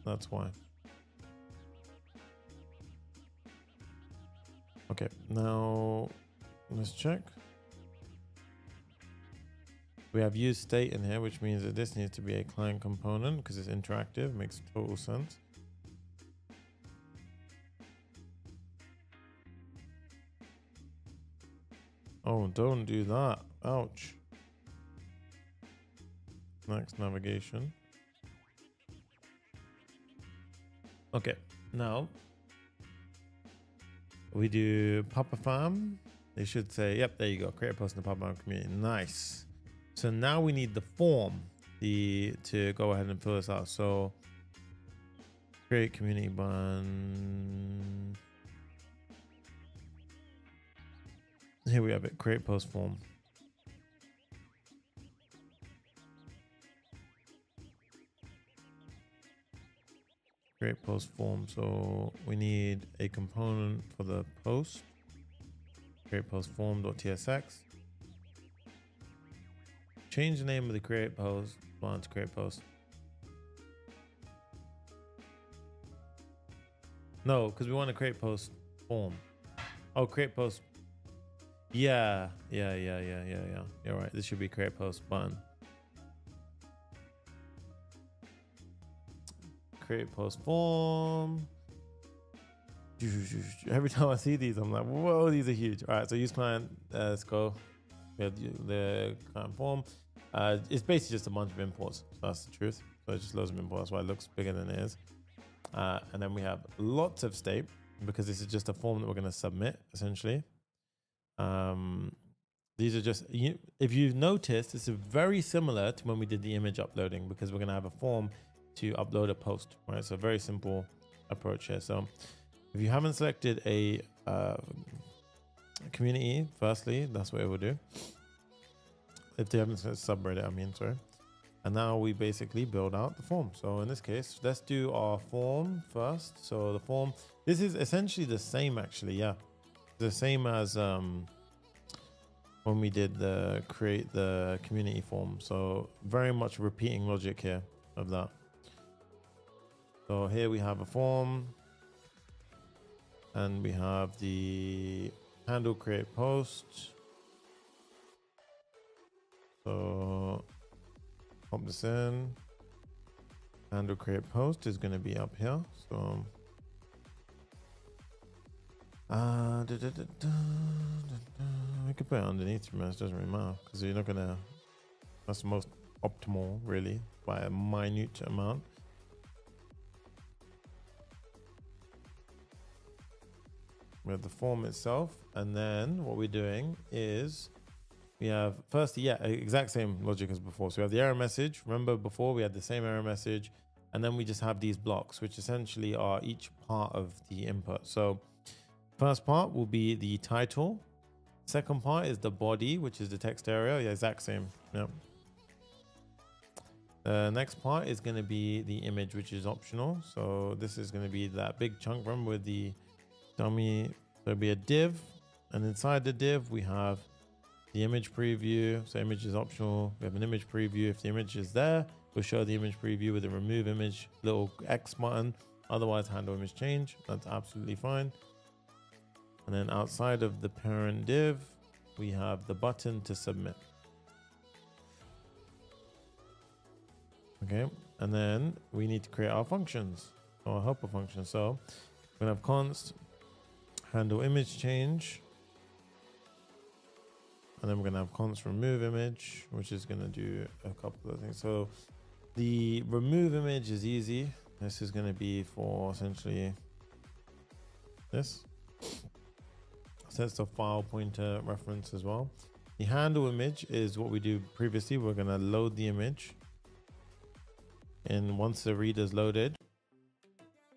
That's why. Okay, now let's check. We have use state in here, which means that this needs to be a client component because it's interactive. Makes total sense. Oh, don't do that. Ouch. Next, navigation. Okay, now we do Papa Farm. They should say, yep, there you go. Create a post in the Papa Farm community. Nice. So now we need the form to go ahead and fill this out. So create community button. Here we have it. Create post form. Create post form. So we need a component for the post. Create post form.tsx. Change the name of the create post button to create post. No, because we want to create post form. Oh, create post. Yeah. You're right. This should be create post button. Create post form. Every time I see these, I'm like, whoa, these are huge. All right, so use client. Let's go. We have the client form. It's basically just a bunch of imports. So that's the truth. So it's just loads of imports. That's why it looks bigger than it is. And then we have lots of state because this is just a form that we're going to submit essentially. These are just, if you've noticed, this is very similar to when we did the image uploading because we're going to have a form to upload a post, right? So very simple approach here. So if you haven't selected a community, firstly, that's what it will do. If they haven't selected subreddit, I mean, sorry. And now we basically build out the form. So in this case, let's do our form first. So the form, this is essentially the same actually, yeah. The same as when we did the create the community form. So very much repeating logic here of that. So here we have a form and we have the handle create post. So pop this in. Handle create post is going to be up here. So we could put it underneath, to be honest, doesn't really matter because you're not gonna, that's the most optimal really by a minute amount. We have the form itself, and then what we're doing is we have firstly, yeah, exact same logic as before. So we have the error message. Remember before we had the same error message, and then we just have these blocks, which essentially are each part of the input. So first part will be the title. Second part is the body, which is the text area. Yeah, exact same. Yeah. The next part is going to be the image, which is optional. So this is going to be that big chunk. Remember with the dummy, there'll be a div, and inside the div we have the image preview. So image is optional. We have an image preview. If the image is there, we'll show the image preview with a remove image little X button. Otherwise, handle image change. That's absolutely fine. And then outside of the parent div, we have the button to submit. Okay, and then we need to create our functions, our helper function. So we're gonna have const handle image change, and then we're gonna have const remove image, which is gonna do a couple of things. So the remove image is easy. This is gonna be for essentially this. Sets the file pointer reference as well. The handle image is what we do previously. We're gonna load the image, and once the reader's loaded,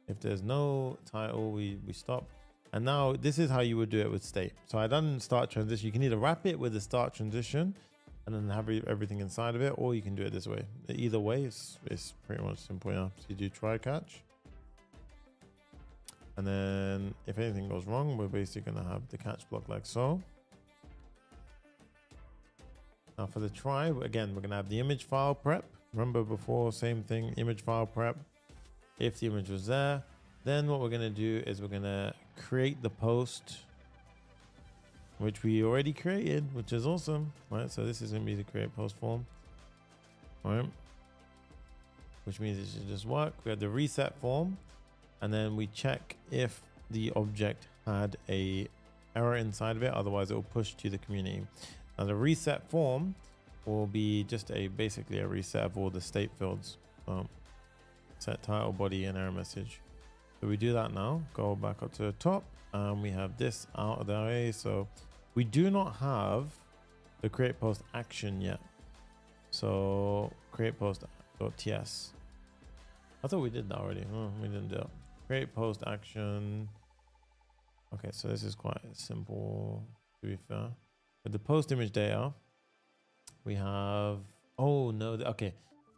if there's no title, we stop. And now this is how you would do it with state. So I done start transition. You can either wrap it with the start transition and then have everything inside of it, or you can do it this way. Either way, it's pretty much simple. Yeah. So you do try catch. And then if anything goes wrong, we're basically going to have the catch block like so. Now for the try, again, we're going to have the image file prep. Remember before, same thing, image file prep. If the image was there, then what we're going to do is we're going to create the post, which we already created, which is awesome. Right. So this is going to be the create post form. All right. Which means it should just work. We have the reset form. And then we check if the object had a error inside of it. Otherwise, it will push to the community. Now, the reset form will be just basically a reset of all the state fields. Set title, body, and error message. So we do that now. Go back up to the top, and we have this out of the way. So we do not have the create post action yet. So create post.ts. I thought we did that already. Oh, we didn't do it. Create post action. Okay, so this is quite simple to be fair. With the post image data, we have, oh no, okay.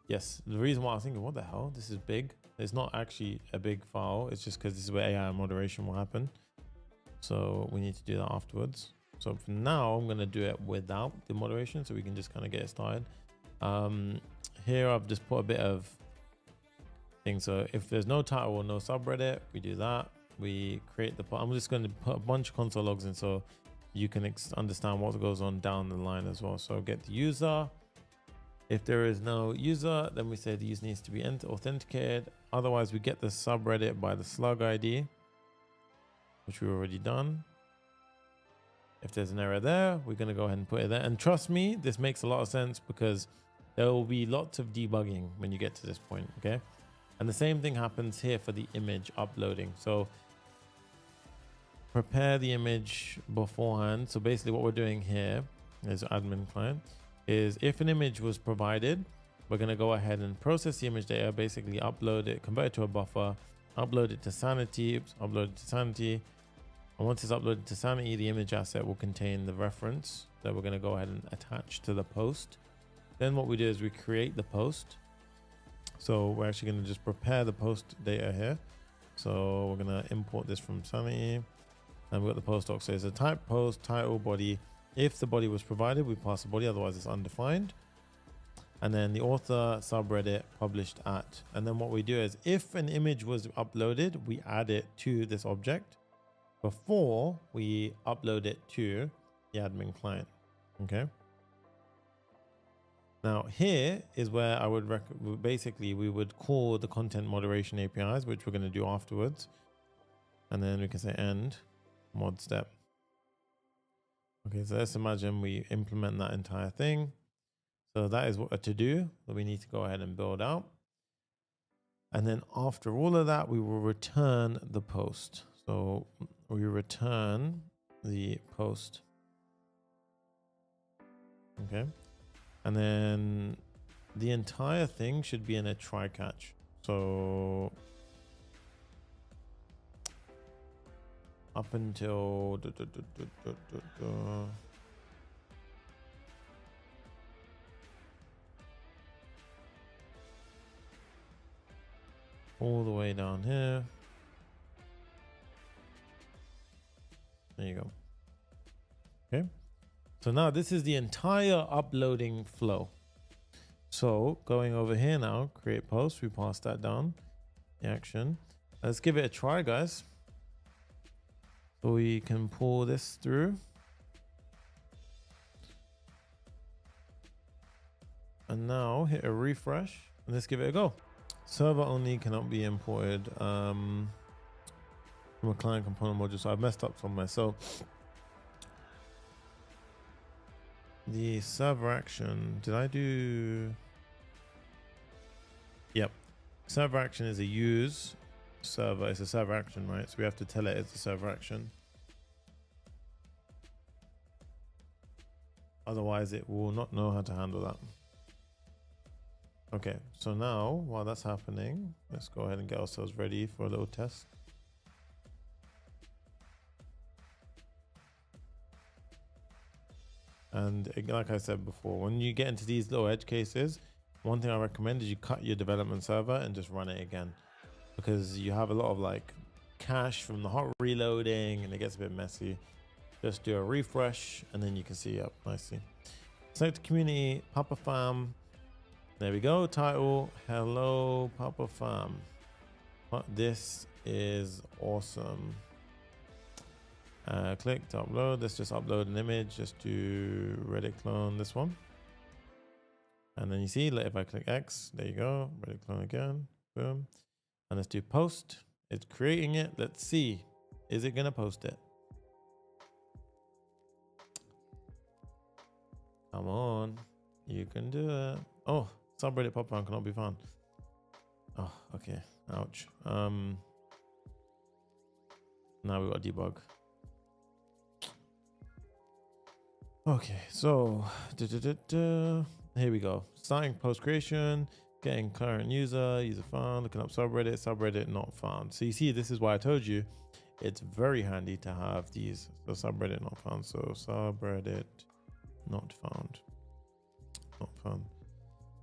Yes, the reason why I was thinking, what the hell? This is big. It's not actually a big file. It's just because this is where AI moderation will happen. So we need to do that afterwards. So for now, I'm going to do it without the moderation so we can just kind of get it started. Here I've just put a bit of thing. So if there's no title or no subreddit, we do that. We create the, I'm just going to put a bunch of console logs in so you can understand what goes on down the line as well. So get the user. If there is no user, then we say the user needs to be authenticated. Otherwise, we get the subreddit by the slug ID, which we've already done. If there's an error there, we're going to go ahead and put it there. And trust me, this makes a lot of sense because there will be lots of debugging when you get to this point. Okay. And the same thing happens here for the image uploading. So prepare the image beforehand. So basically what we're doing here is admin client is if an image was provided, we're going to go ahead and process the image data, basically upload it, convert it to a buffer, upload it to Sanity, upload it to Sanity. And once it's uploaded to Sanity, the image asset will contain the reference that we're going to go ahead and attach to the post. Then what we do is we create the post. So we're actually going to just prepare the post data here. So we're going to import this from Sanity. And we've got the post doc. So it's a type post, title, body. If the body was provided, we pass the body, otherwise it's undefined. And then the author, subreddit, published at. And then what we do is if an image was uploaded, we add it to this object before we upload it to the admin client. Okay. Now here is where I would basically we would call the content moderation APIs, which we're going to do afterwards. And then we can say end mod step. Okay, so let's imagine we implement that entire thing. So that is what a to-do that we need to go ahead and build out. And then after all of that, we will return the post. So we return the post. Okay. And then the entire thing should be in a try catch. So up until all the way down here. There you go. Okay. So now this is the entire uploading flow. So going over here now, create post, we pass that down, the action. Let's give it a try, guys. So we can pull this through. And now hit a refresh and let's give it a go. Server only cannot be imported from a client component module. So I've messed up somewhere. So the server action, did I do? Yep. Server action is a use server. It's a server action, right? So we have to tell it it's a server action. Otherwise it will not know how to handle that. Okay, so now while that's happening, let's go ahead and get ourselves ready for a little test. And like I said before, when you get into these little edge cases, one thing I recommend is you cut your development server and just run it again, because you have a lot of like cache from the hot reloading and it gets a bit messy. Just do a refresh and then you can see up nicely. Select community, Papa Fam. There we go. Title, hello Papa Fam. This is awesome. Click to upload. Let's just upload an image. Just do Reddit clone this one. And then you see, like, if I click X, there you go. Reddit clone again. Boom. And let's do post. It's creating it. Let's see. Is it going to post it? Come on. You can do it. Oh, subreddit pop found cannot be found. Oh, okay. Ouch. Now we've got to debug. Okay, so here we go. Starting post creation, getting current user found, looking up subreddit not found. So you see, this is why I told you it's very handy to have these. So subreddit not found. So subreddit not found. Not found.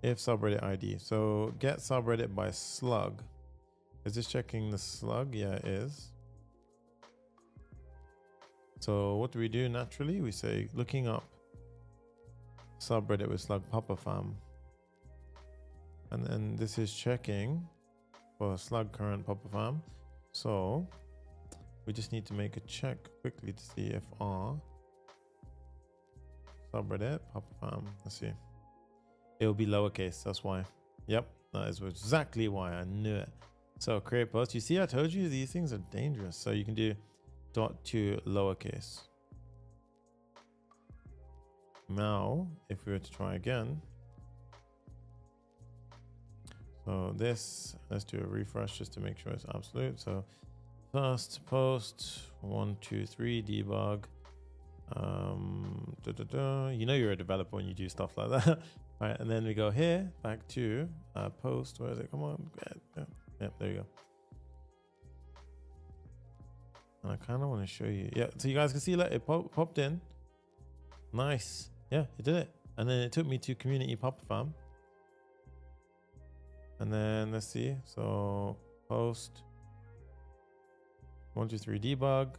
If subreddit ID. So get subreddit by slug. Is this checking the slug? Yeah, it is. So what do we do naturally? We say looking up subreddit with slug Papa Fam. And then this is checking for slug current Papa Fam. So we just need to make a check quickly to see if R subreddit Papa Fam. Let's see. It'll be lowercase. That's why. Yep. That is exactly why. I knew it. So create post. You see, I told you these things are dangerous. So you can do dot to lowercase. Now, if we were to try again, so this, let's do a refresh just to make sure it's absolute. So first post 1, 2, 3 debug. You know you're a developer when you do stuff like that. All right, and then we go here back to post. Where is it? Come on. Yeah, there you go. And I kind of want to show you. Yeah, so you guys can see, like, it popped in. Nice. Yeah, it did it. And then it took me to community Papa Fam. And then let's see. So post 1, 2, 3 debug.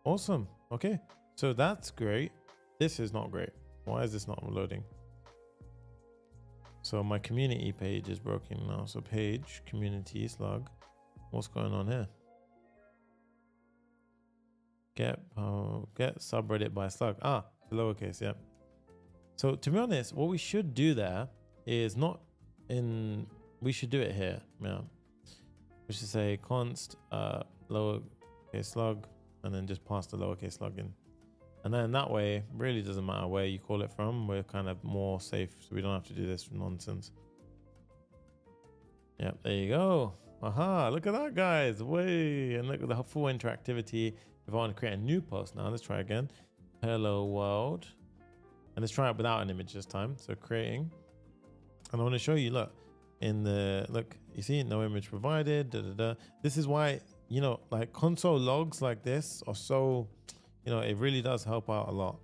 Awesome. Okay. So that's great. This is not great. Why is this not loading? So my community page is broken now. So page community slug. What's going on here? Get subreddit by slug. Ah, lowercase. Yep. So to be honest, what we should do there is not in, we should do it here. Yeah. We should say const lowercase log and then just pass the lowercase log in. And then that way, really doesn't matter where you call it from. We're kind of more safe, so we don't have to do this nonsense. Yep, there you go. Aha, look at that, guys. Way, and look at the full interactivity. If I want to create a new post now, let's try again. Hello world. And let's try it without an image this time. So creating. And I want to show you, look, in the, look, you see, no image provided. This is why, you know, like console logs like this are so, you know, it really does help out a lot.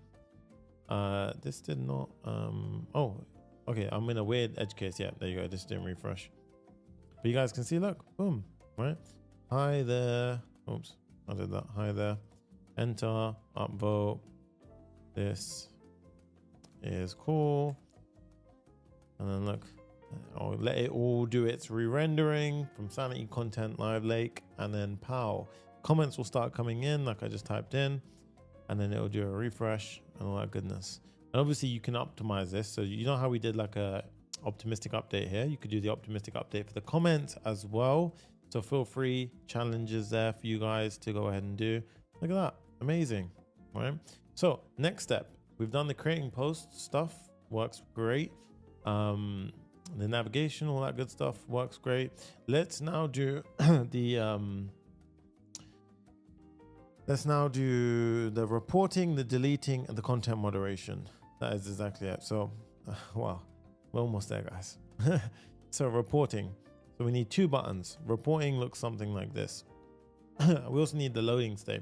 This did not, oh, okay. I'm in a weird edge case. Yeah, there you go. This didn't refresh. But you guys can see, look, boom, right? Hi there. Oops, I did that. Hi there. Enter, upvote. This is cool. And then look, I'll let it all do its re-rendering from Sanity Content Live Lake, and then pow. Comments will start coming in like I just typed in, and then it'll do a refresh and all that goodness. And obviously you can optimize this. So you know how we did like a optimistic update here? You could do the optimistic update for the comments as well. So feel free, challenges there for you guys to go ahead and do. Look at that, amazing, right? So next step, we've done the creating post stuff, works great. The navigation, all that good stuff works great. Let's now do let's now do the reporting, the deleting, and the content moderation. That is exactly it. So, wow, we're almost there, guys. So reporting. So we need two buttons. Reporting looks something like this. We also need the loading state.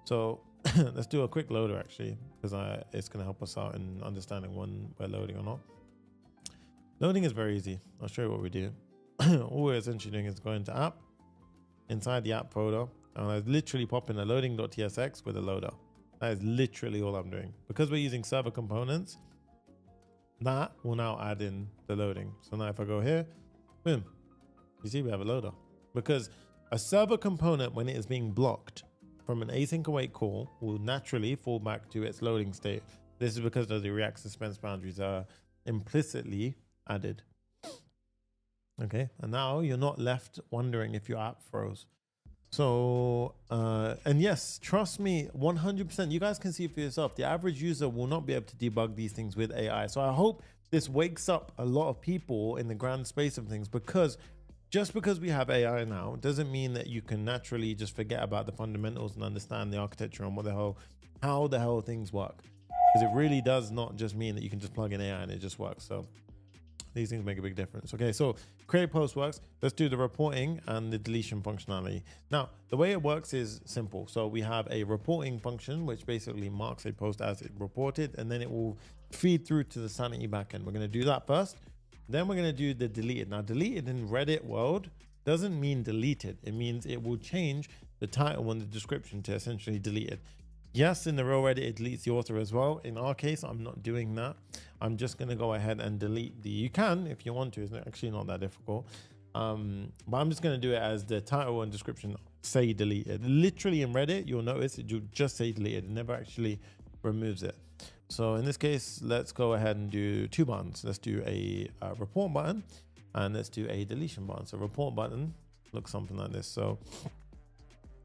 So let's do a quick loader actually, because it's going to help us out in understanding when we're loading or not. Loading is very easy. I'll show you what we do. All we're essentially doing is going to app, inside the app folder, and I literally pop in a loading.tsx with a loader. That is literally all I'm doing. Because we're using server components, that will now add in the loading. So now if I go here, boom, you see we have a loader. Because a server component, when it is being blocked from an async await call, will naturally fall back to its loading state. This is because of the React suspense boundaries are implicitly added. Okay, and now you're not left wondering if your app froze. So and yes, trust me, 100%, you guys can see for yourself, the average user will not be able to debug these things with AI. So I hope this wakes up a lot of people in the grand space of things, because just because we have AI now doesn't mean that you can naturally just forget about the fundamentals and understand the architecture and how the hell things work. Because it really does not just mean that you can just plug in AI and it just works. So these things make a big difference. Okay, so create post works. Let's do the reporting and the deletion functionality. Now, the way it works is simple. So we have a reporting function, which basically marks a post as it reported, and then it will feed through to the Sanity backend. We're going to do that first. Then we're going to do the deleted. Now, deleted in Reddit world doesn't mean deleted. It means it will change the title and the description to essentially deleted. Yes, in the real Reddit, it deletes the author as well. In our case, I'm not doing that. I'm just going to go ahead and delete the, you can if you want to, it's actually not that difficult. But I'm just going to do it as the title and description say deleted. Literally in Reddit, you'll notice it will just say deleted. It never actually removes it. So in this case, let's go ahead and do two buttons. Let's do a report button and let's do a deletion button. So report button looks something like this. So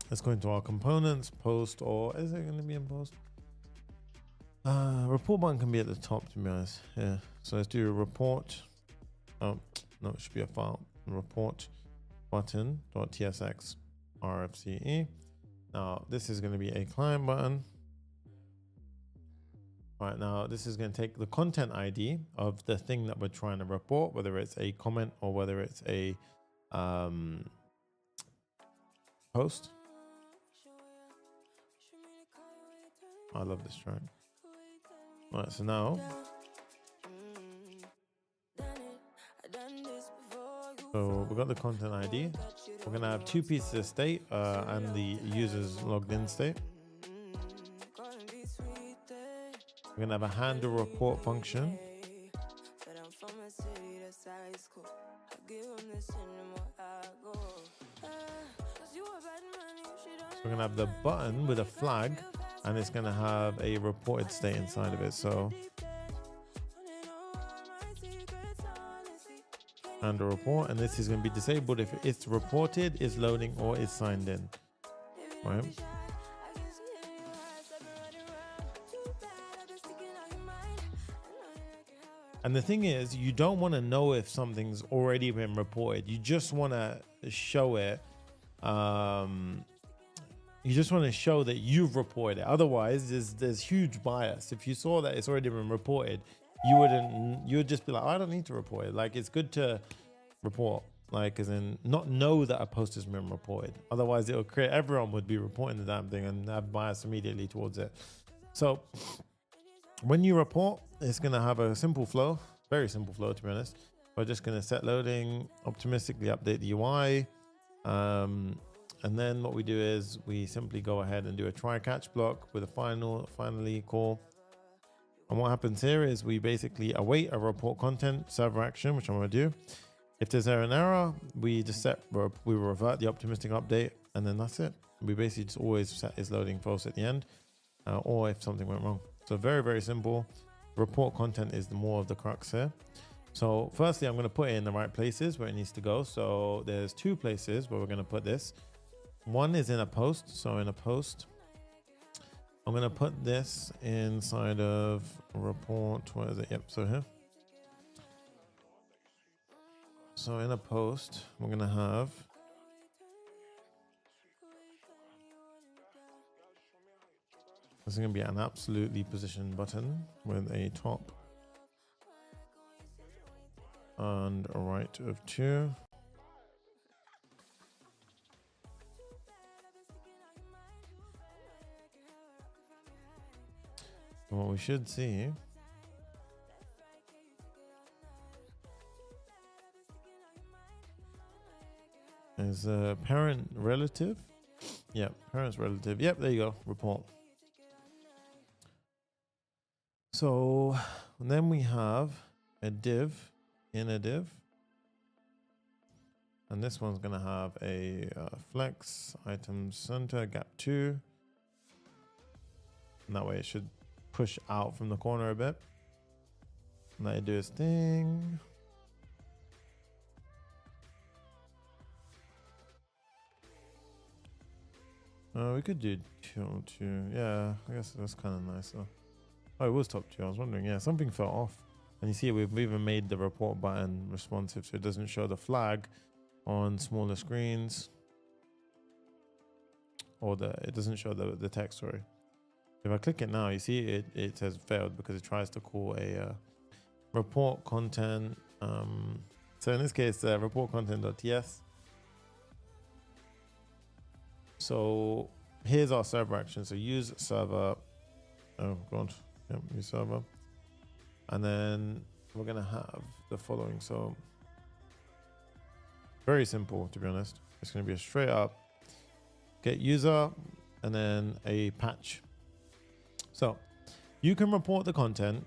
let's go into our components, post, or is it going to be in post? Report button can be at the top, to be honest. Yeah. So let's do a report. Oh, no, it should be a file. Report button.tsx rfce. Now, this is going to be a client button. All right, now this is going to take the content ID of the thing that we're trying to report, whether it's a comment or whether it's a post. I love this track. All right, so now, so we've got the content ID. We're gonna have two pieces of state and the user's logged in state. We're gonna have a handle report function. So we're gonna have the button with a flag, and it's going to have a reported state inside of it. So and a report, and this is going to be disabled if it's reported, is loading, or is signed in, right? And the thing is, you don't want to know if something's already been reported. You just want to show it. You just want to show that you've reported it. Otherwise, there's huge bias. If you saw that it's already been reported, you would just be like, oh, I don't need to report it. Like, it's good to report, like, as in not know that a post has been reported. Otherwise, it'll create, everyone would be reporting the damn thing and have bias immediately towards it. So when you report, it's going to have a simple flow, very simple flow, to be honest. We're just going to set loading, optimistically update the UI. And then what we do is we simply go ahead and do a try catch block with a finally call. And what happens here is we basically await a report content server action, which I'm going to do. If there's an error, we just we revert the optimistic update, and then that's it. We basically just always set is loading false at the end, or if something went wrong. So very, very simple. Report content is more of the crux here. So firstly, I'm going to put it in the right places where it needs to go. So there's two places where we're going to put this. One is in a post. So in a post, I'm going to put this inside of report. Where is it? Yep. So here. So in a post, we're going to have this is going to be an absolutely positioned button with a top and a right of 2. And what we should see is a parent relative. Yep, parents relative. Yep, there you go. Report. So then we have a div in a div. And this one's going to have a flex item center gap 2. And that way it should push out from the corner a bit. And let it do its thing. We could do 2. Yeah, I guess that's kind of nice though. Oh, it was top 2. I was wondering. Yeah, something fell off. And you see, we've even made the report button responsive, so it doesn't show the flag on smaller screens, or it doesn't show the text. Sorry. If I click it now, you see it says failed because it tries to call a report content. So in this case, report content.ts. So here's our server action. So use server. Oh god, yep, use server. And then we're gonna have the following. So very simple, to be honest. It's gonna be a straight up get user and then a patch. So you can report the content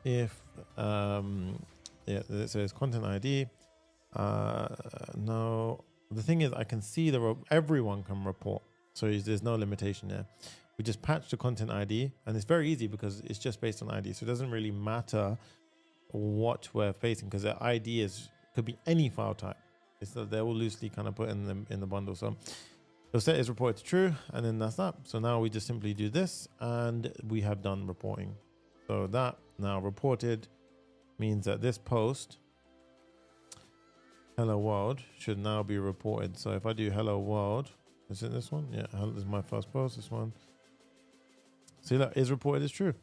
if yeah, it says content ID. No, the thing is I can see everyone can report, so there's no limitation there. We just patch the content ID, and it's very easy because it's just based on ID, so it doesn't really matter what we're facing because the ID could be any file type. They're all loosely kind of put in the bundle. So the set is reported to true, and then that's that. So now we just simply do this, and we have done reporting. So that now reported means that this post, hello world, should now be reported. So if I do hello world, is it this one? Yeah, this is my first post, this one. See, that is reported as true.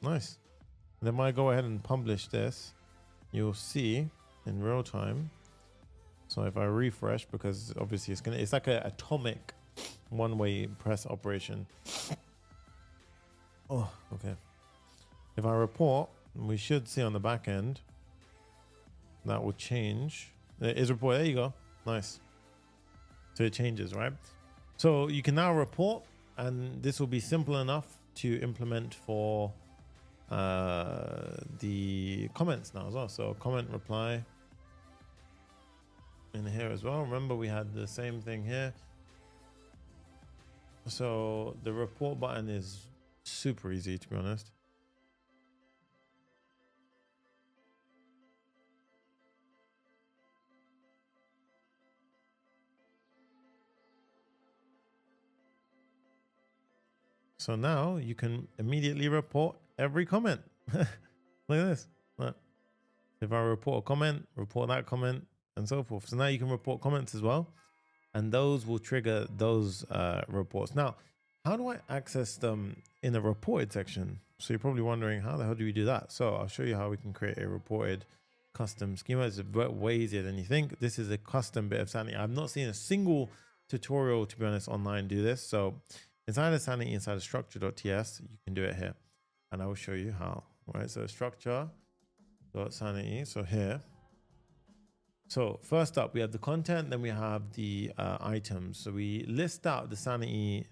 Nice. And then when I go ahead and publish this, you'll see in real time. So if I refresh, because obviously it's like an atomic one-way press operation. Oh, okay. If I report, we should see on the back end that will change. It is reported. There you go. Nice. So it changes, right? So you can now report, and this will be simple enough to implement for the comments now as well. So comment reply in here as well. Remember, we had the same thing here. So the report button is super easy, to be honest. So now you can immediately report every comment. Look at this. Look. If I report a comment, report that comment, and so forth. So now you can report comments as well, and those will trigger those reports. Now, how do I access them in the reported section? So you're probably wondering, how the hell do we do that? So I'll show you how we can create a reported custom schema. It's way easier than you think. This is a custom bit of Sanity. I've not seen a single tutorial, to be honest, online do this. So inside of Sanity, inside of structure.ts, you can do it here. And I will show you how, right? So structure.sanity, so here. So first up, we have the content, then we have the items. So we list out the Sanity,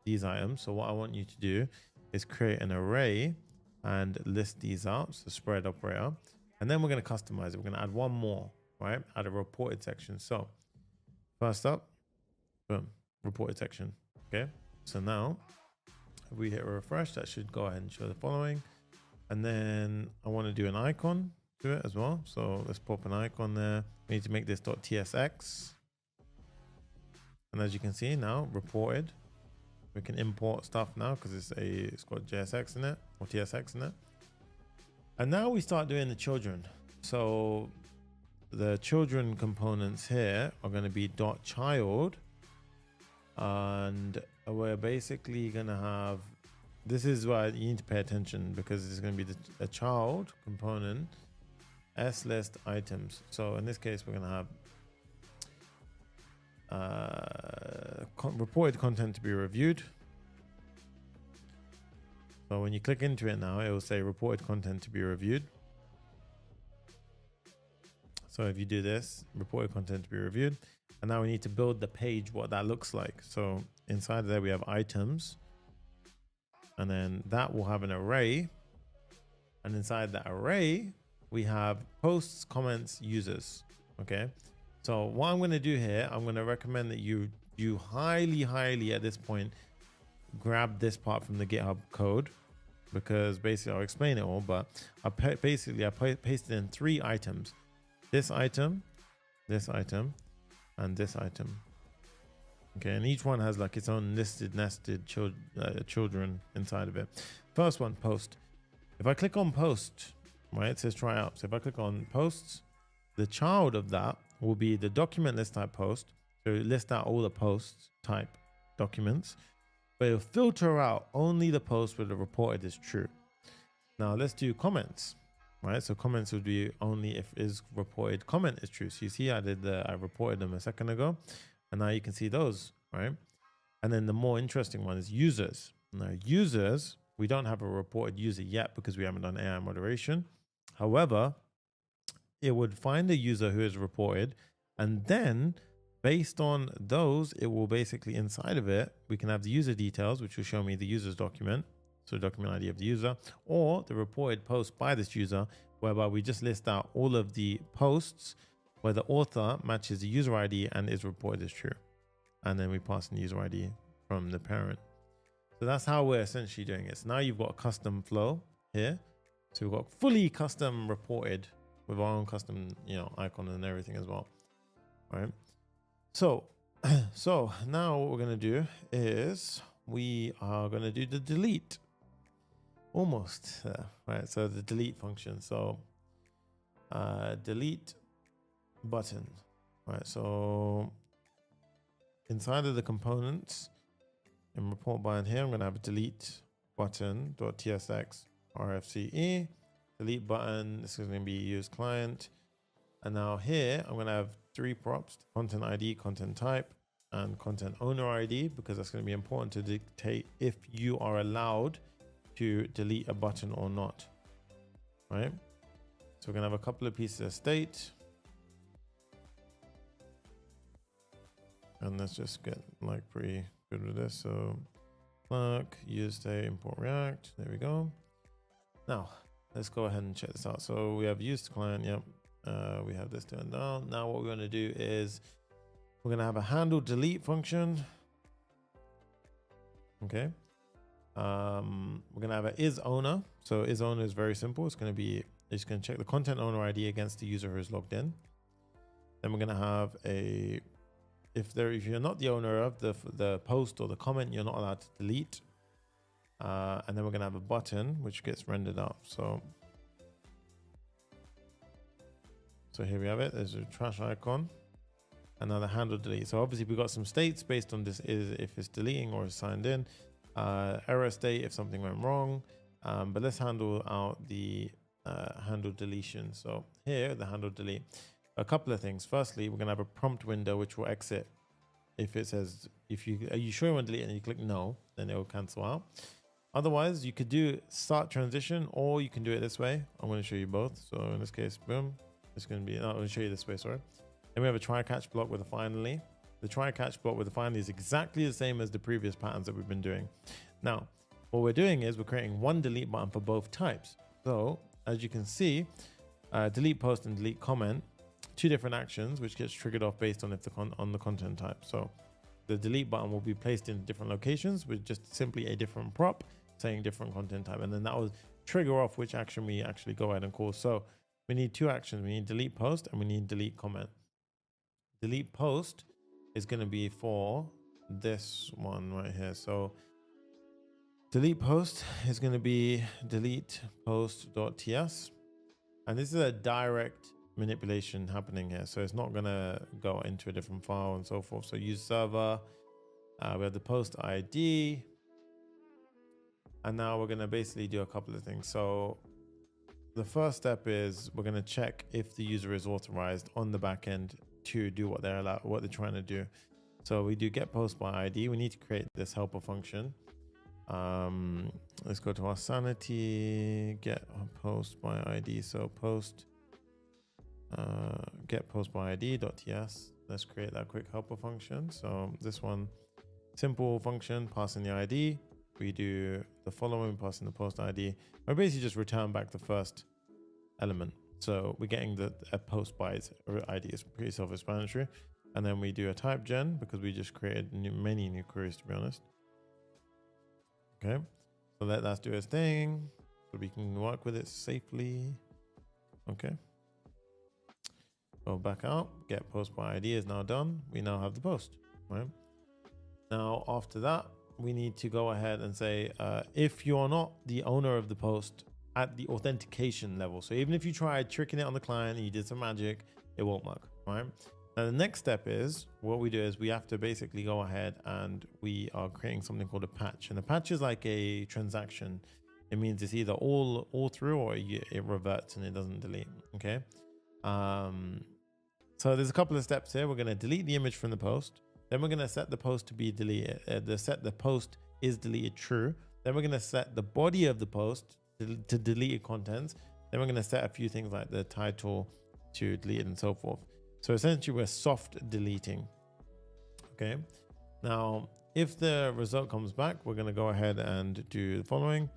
these items. So what I want you to do is create an array and list these out, so spread operator. And then we're going to customize it. We're going to add one more, right? Add a reported section. So first up, boom, reported section. Okay. So now if we hit refresh, that should go ahead and show the following. And then I want to do an icon to it as well. So let's pop an icon there. We need to make this .tsx. And as you can see now, reported. We can import stuff now because it's got JSX in it or TSX in it. And now we start doing the children. So the children components here are going to be .child. And we're basically going to have, this is why you need to pay attention, because it's going to be a child component slist items. So in this case, we're going to have reported content to be reviewed. So when you click into it now, it will say reported content to be reviewed. So if you do this, reported content to be reviewed. And now we need to build the page, what that looks like. So inside there, we have items. And then that will have an array. And inside that array, we have posts, comments, users. Okay. So what I'm going to do here, I'm going to recommend that you highly at this point, grab this part from the GitHub code, because basically I'll explain it all, but I pasted in 3 items: this item, and this item. Okay, and each one has like its own nested children inside of it. First one, post. If I click on post, right, it says try out. So if I click on posts, the child of that will be the document list type post. So list out all the posts type documents, but it'll filter out only the posts where the reported is true. Now let's do comments, right? So comments would be only if is reported comment is true. So you see I reported them a second ago, and now you can see those, right? And then the more interesting one is users. Now users, we don't have a reported user yet because we haven't done AI moderation. However, it would find a user who is reported, and then based on those, it will basically inside of it, we can have the user details, which will show me the user's document. So document ID of the user, or the reported post by this user, whereby we just list out all of the posts where the author matches the user ID and is reported as true. And then we pass in the user ID from the parent. So that's how we're essentially doing it. So now you've got a custom flow here. So we've got fully custom reported with our own custom, icon and everything as well. All right. So now what we're going to do is we are going to do the delete. Almost there, right? So the delete function. So delete button, right? So inside of the components in report button here, I'm going to have a delete button.tsx rfce delete button. This is going to be use client. And now here, I'm going to have 3 props: content ID, content type, and content owner ID, because that's going to be important to dictate if you are allowed to delete a button or not, right? So we're going to have a couple of pieces of state. And let's just get like pretty good with this. So Clerk, use state, import React. There we go. Now let's go ahead and check this out. So we have used client. Yep. We have this turned down. Now what we're going to do is we're going to have a handle delete function. Okay. We're going to have an is owner. So is owner is very simple. It's going to be, it's going to check the content owner ID against the user who is logged in. Then we're going to have a, if you're not the owner of the post or the comment, you're not allowed to delete. And then we're gonna have a button which gets rendered up. So here we have it. There's a trash icon. Another handle delete. So obviously we've got some states based on this, is if it's deleting or is signed in, error state if something went wrong. But let's handle out the handle deletion. So here, the handle delete, a couple of things. Firstly, we're gonna have a prompt window which will exit if it says, are you sure you want to delete, and you click no, then it will cancel out. Otherwise, you could do start transition, or you can do it this way. I'm going to show you both. So in this case, boom, it's going to be, no, I'm going to show you this way, sorry. Then we have a try catch block with a finally. The try catch block with a finally is exactly the same as the previous patterns that we've been doing. Now, what we're doing is we're creating one delete button for both types. So as you can see, delete post and delete comment, two different actions, which gets triggered off based on if on the content type. So the delete button will be placed in different locations with just simply a different prop saying different content type. And then that will trigger off which action we actually go ahead and call. So we need two actions. We need delete post and we need delete comment. Delete post is going to be for this one right here. So delete post is going to be delete post.ts. And this is a direct manipulation happening here. So it's not going to go into a different file and so forth. So use server. We have the post ID. And now we're going to basically do a couple of things. So the first step is we're going to check if the user is authorized on the backend to do what they're trying to do. So we do get post by ID. We need to create this helper function. Let's go to our sanity, get post by ID. So post, get post by ID.ts. Let's create that quick helper function. So this one, simple function, passing the ID. We do the following, passing the post ID. I basically just return back the first element. So we're getting a post by its ID. It's pretty self-explanatory. And then we do a type gen because we just created many new queries, to be honest. Okay, so let that do its thing so we can work with it safely. Okay, go back out, get post by ID is now done. We now have the post, right? Now, after that, we need to go ahead and say, if you're not the owner of the post at the authentication level. So even if you tried tricking it on the client and you did some magic, it won't work, right? Now the next step is, what we do is we have to basically go ahead and we are creating something called a patch. And a patch is like a transaction. It means it's either all through or it reverts and it doesn't delete, okay? So there's a couple of steps here. We're gonna delete the image from the post. Then we're gonna set the post to be deleted, set the post is deleted true. Then we're gonna set the body of the post to deleted contents. Then we're gonna set a few things like the title to deleted and so forth. So essentially we're soft deleting, okay? Now, if the result comes back, we're gonna go ahead and do the following.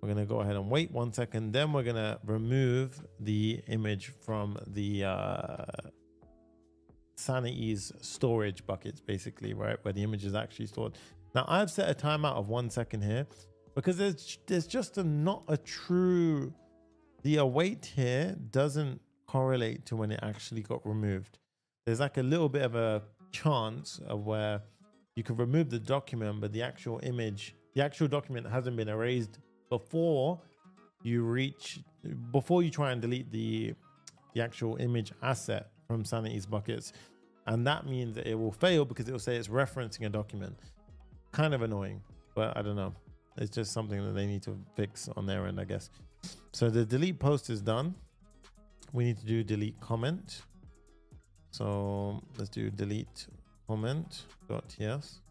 We're gonna go ahead and wait 1 second. Then we're gonna remove the image from the Sanity's storage buckets, basically, right? Where the image is actually stored. Now I've set a timeout of 1 second here because there's just not a true, the await here doesn't correlate to when it actually got removed. There's like a little bit of a chance of where you can remove the document, but the actual image, the actual document hasn't been erased before you try and delete the actual image asset from Sanity's buckets. And that means that it will fail because it will say it's referencing a document. Kind of annoying, but I don't know. It's just something that they need to fix on their end, I guess. So the delete post is done. We need to do delete comment. So let's do delete comment.ts.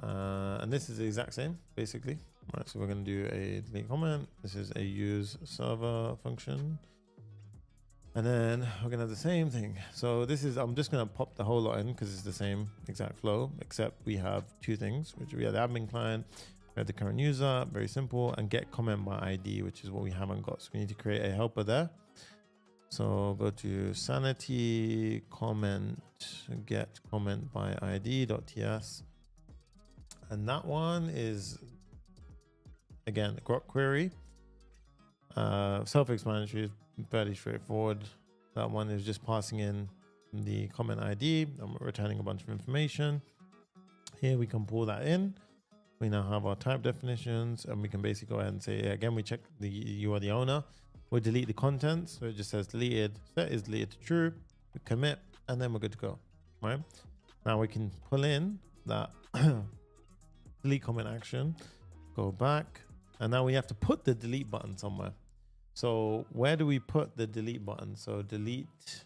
And this is the exact same, basically. All right, so we're going to do a delete comment. This is a use server function. And then we're going to have the same thing. So this is, I'm just going to pop the whole lot in because it's the same exact flow, except we have two things, which we have the admin client, we have the current user, very simple, and get comment by ID, which is what we haven't got. So we need to create a helper there. So go to sanity comment, get comment by ID.ts. And that one is, again, grok query. Self-explanatory, fairly straightforward. That one is just passing in the comment ID and returning a bunch of information. Here we can pull that in. We now have our type definitions, and we can basically go ahead and say, again, we check you are the owner. We'll delete the contents. So it just says deleted, set is deleted to true, we commit, and then we're good to go, right? Now we can pull in that delete comment action, go back, and now we have to put the delete button somewhere. So where do we put the delete button? So delete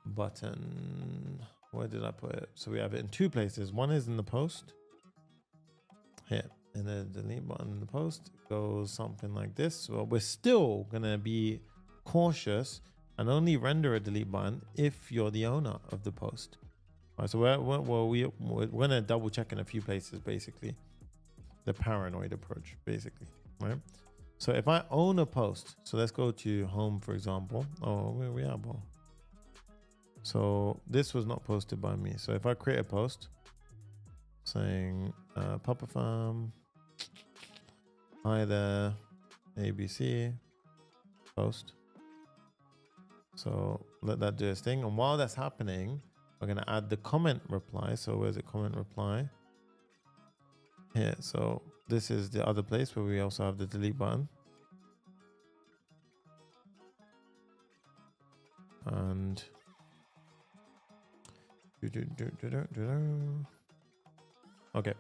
button, where did I put it? So we have it in two places. One is in the post here, and the delete button in the post goes something like this. Well, we're still gonna be cautious and only render a delete button if you're the owner of the post. All right, so we're gonna double check in a few places, basically. The paranoid approach, basically, right? So if I own a post, so let's go to home, for example. Oh, where we are, bro? So this was not posted by me. So if I create a post saying Papa Farm, hi there, ABC, post. So let that do its thing. And while that's happening, we're going to add the comment reply. So where's the comment reply? Here. So this is the other place where we also have the delete button. And okay,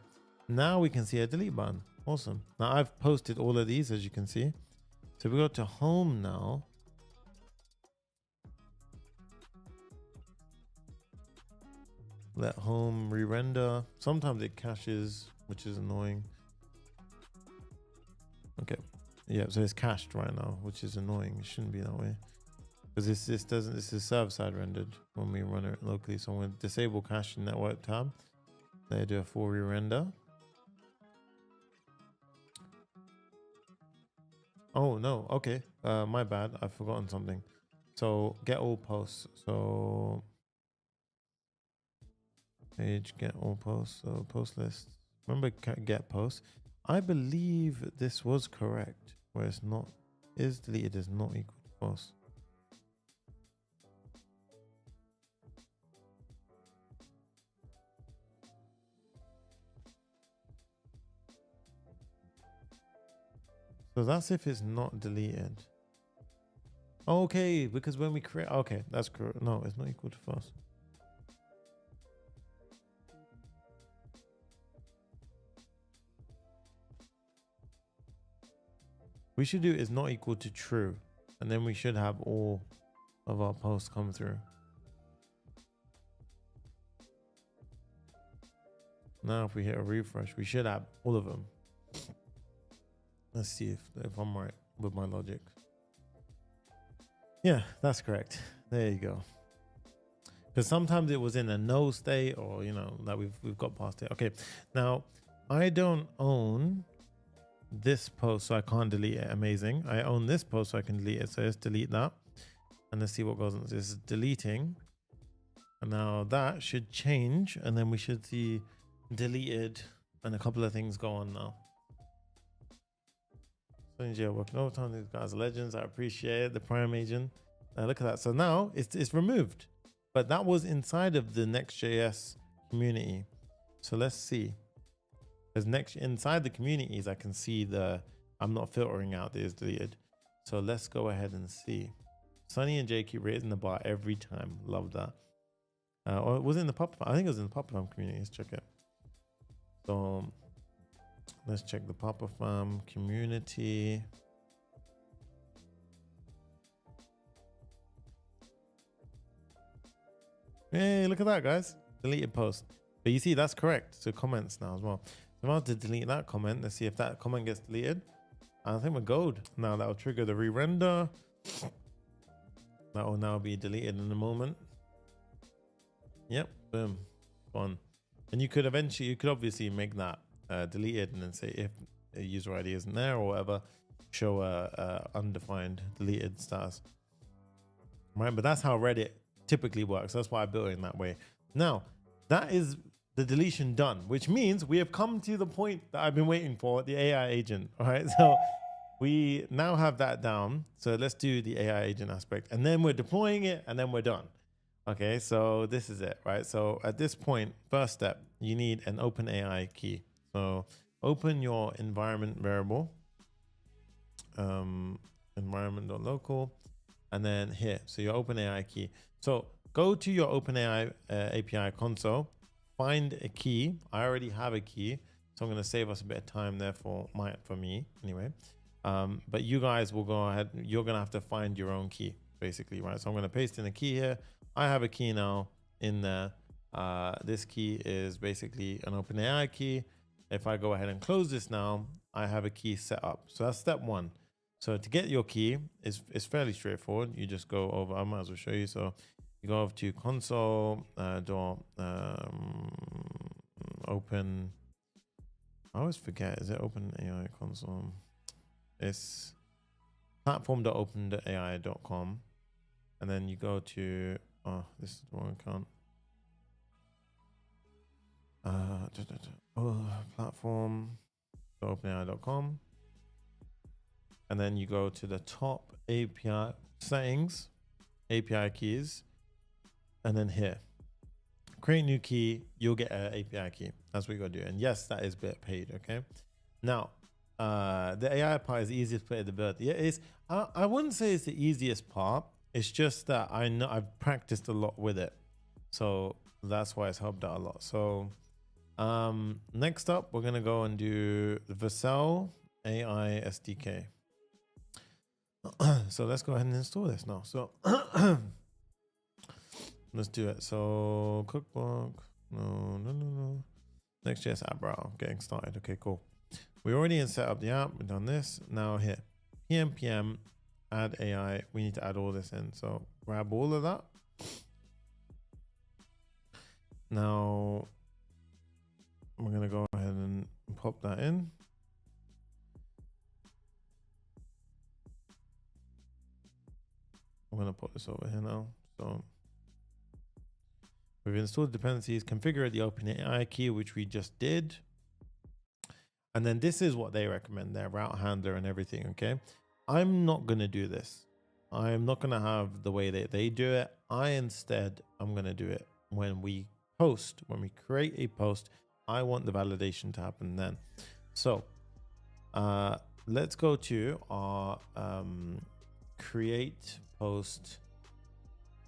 now we can see a delete button. Awesome. Now I've posted all of these, as you can see. So we go to home now. Let home re-render. Sometimes it caches, which is annoying. Okay. Yeah, so it's cached right now, which is annoying. It shouldn't be that way. Because this is server-side rendered when we run it locally. So I'm going to disable cache in network tab. They do a full re-render. Oh no, okay. My bad. I've forgotten something. So get all posts. So page get all posts. So post list. Remember get posts. I believe this was correct. Where it's not is deleted is not equal to false. So that's if it's not deleted. Okay, because when we create, okay, that's correct. No, it's not equal to false. We should do is not equal to true, and then we should have all of our posts come through. Now, if we hit a refresh, we should have all of them. Let's see if I'm right with my logic. Yeah, that's correct. There you go. Because sometimes it was in a no state, or you know, that we've got past it. Okay, now I don't own this post, so I can't delete it. Amazing. I own this post, so I can delete it. So let's delete that, and let's see what goes on. This is deleting, and now that should change, and then we should see deleted, and a couple of things go on now. Yeah, working overtime. These guys are legends. I appreciate it. The Prime agent. Look at that. So now it's removed, but that was inside of the Next.js community. So let's see. There's inside the communities, I can see I'm not filtering out the is deleted. So let's go ahead and see. Sunny and Jay keep raising the bar every time. Love that. Or was it in the pop? I think it was in the Papa Farm community. Let's check it. So let's check the Papa Farm community. Hey, look at that, guys. Deleted post. But you see, that's correct. So comments now as well. So if I want to delete that comment, let's see if that comment gets deleted. I think we're gold. Now that will trigger the re-render. That will now be deleted in a moment. Yep, boom, gone. And you could obviously make that deleted and then say if a user ID isn't there or whatever, show a undefined deleted status. Right, but that's how Reddit typically works. That's why I built it in that way. Now, that is the deletion done, which means we have come to the point that I've been waiting for, the AI agent. All right, so we now have that down. So let's do the AI agent aspect, and then we're deploying it, and then we're done. Okay, so this is it, right? So at this point, first step, you need an OpenAI key. So open your environment variable, environment.local, and then here, so your OpenAI key. So go to your OpenAI API console, find a key. I already have a key, so I'm going to save us a bit of time there for me anyway. But you guys will go ahead. You're going to have to find your own key, basically, right? So I'm going to paste in a key here. I have a key now in there. This key is basically an OpenAI key. If I go ahead and close this now, I have a key set up. So that's step one. So to get your key is fairly straightforward. You just go over, I might as well show you. So you go over to console open. I always forget, is it OpenAI console? It's platform.openai.com. And then you go to, oh, this is the wrong account. Platform.openai.com. And then you go to the top API settings, API keys, and then here, create new key, you'll get an API key. That's what you gotta do. And yes, that is bit paid, okay? Now, the AI part is the easiest part to build. Yeah, I wouldn't say it's the easiest part. It's just that I know I've practiced a lot with it. So that's why it's helped out a lot. So next up, we're gonna go and do the Vercel AI SDK. So let's go ahead and install this now. So let's do it. So cookbook, no. Next.js app browser, getting started. Okay, cool. We already set up the app. We've done this. Now here, PM, add AI. We need to add all this in. So grab all of that. Now we're gonna go ahead and pop that in. I'm gonna put this over here now. So we've installed dependencies, configure the OpenAI key, which we just did. And then this is what they recommend, their route handler and everything, okay? I'm not gonna do this. I'm not gonna have the way that they do it. I'm gonna do it when we post, when we create a post. I want the validation to happen then. So let's go to our create post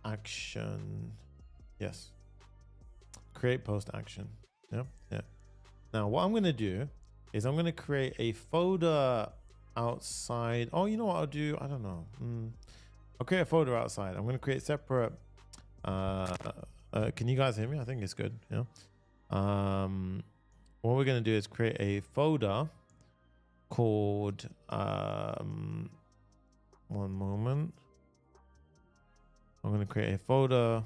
action. Yes, create post action. Yeah. Now what I'm going to do is I'm going to create a folder outside. Oh, you know what I'll do? I don't know. I'll create a folder outside. I'm going to create separate. Can you guys hear me? I think it's good. Yeah. What we're going to do is create a folder called one moment. I'm going to create a folder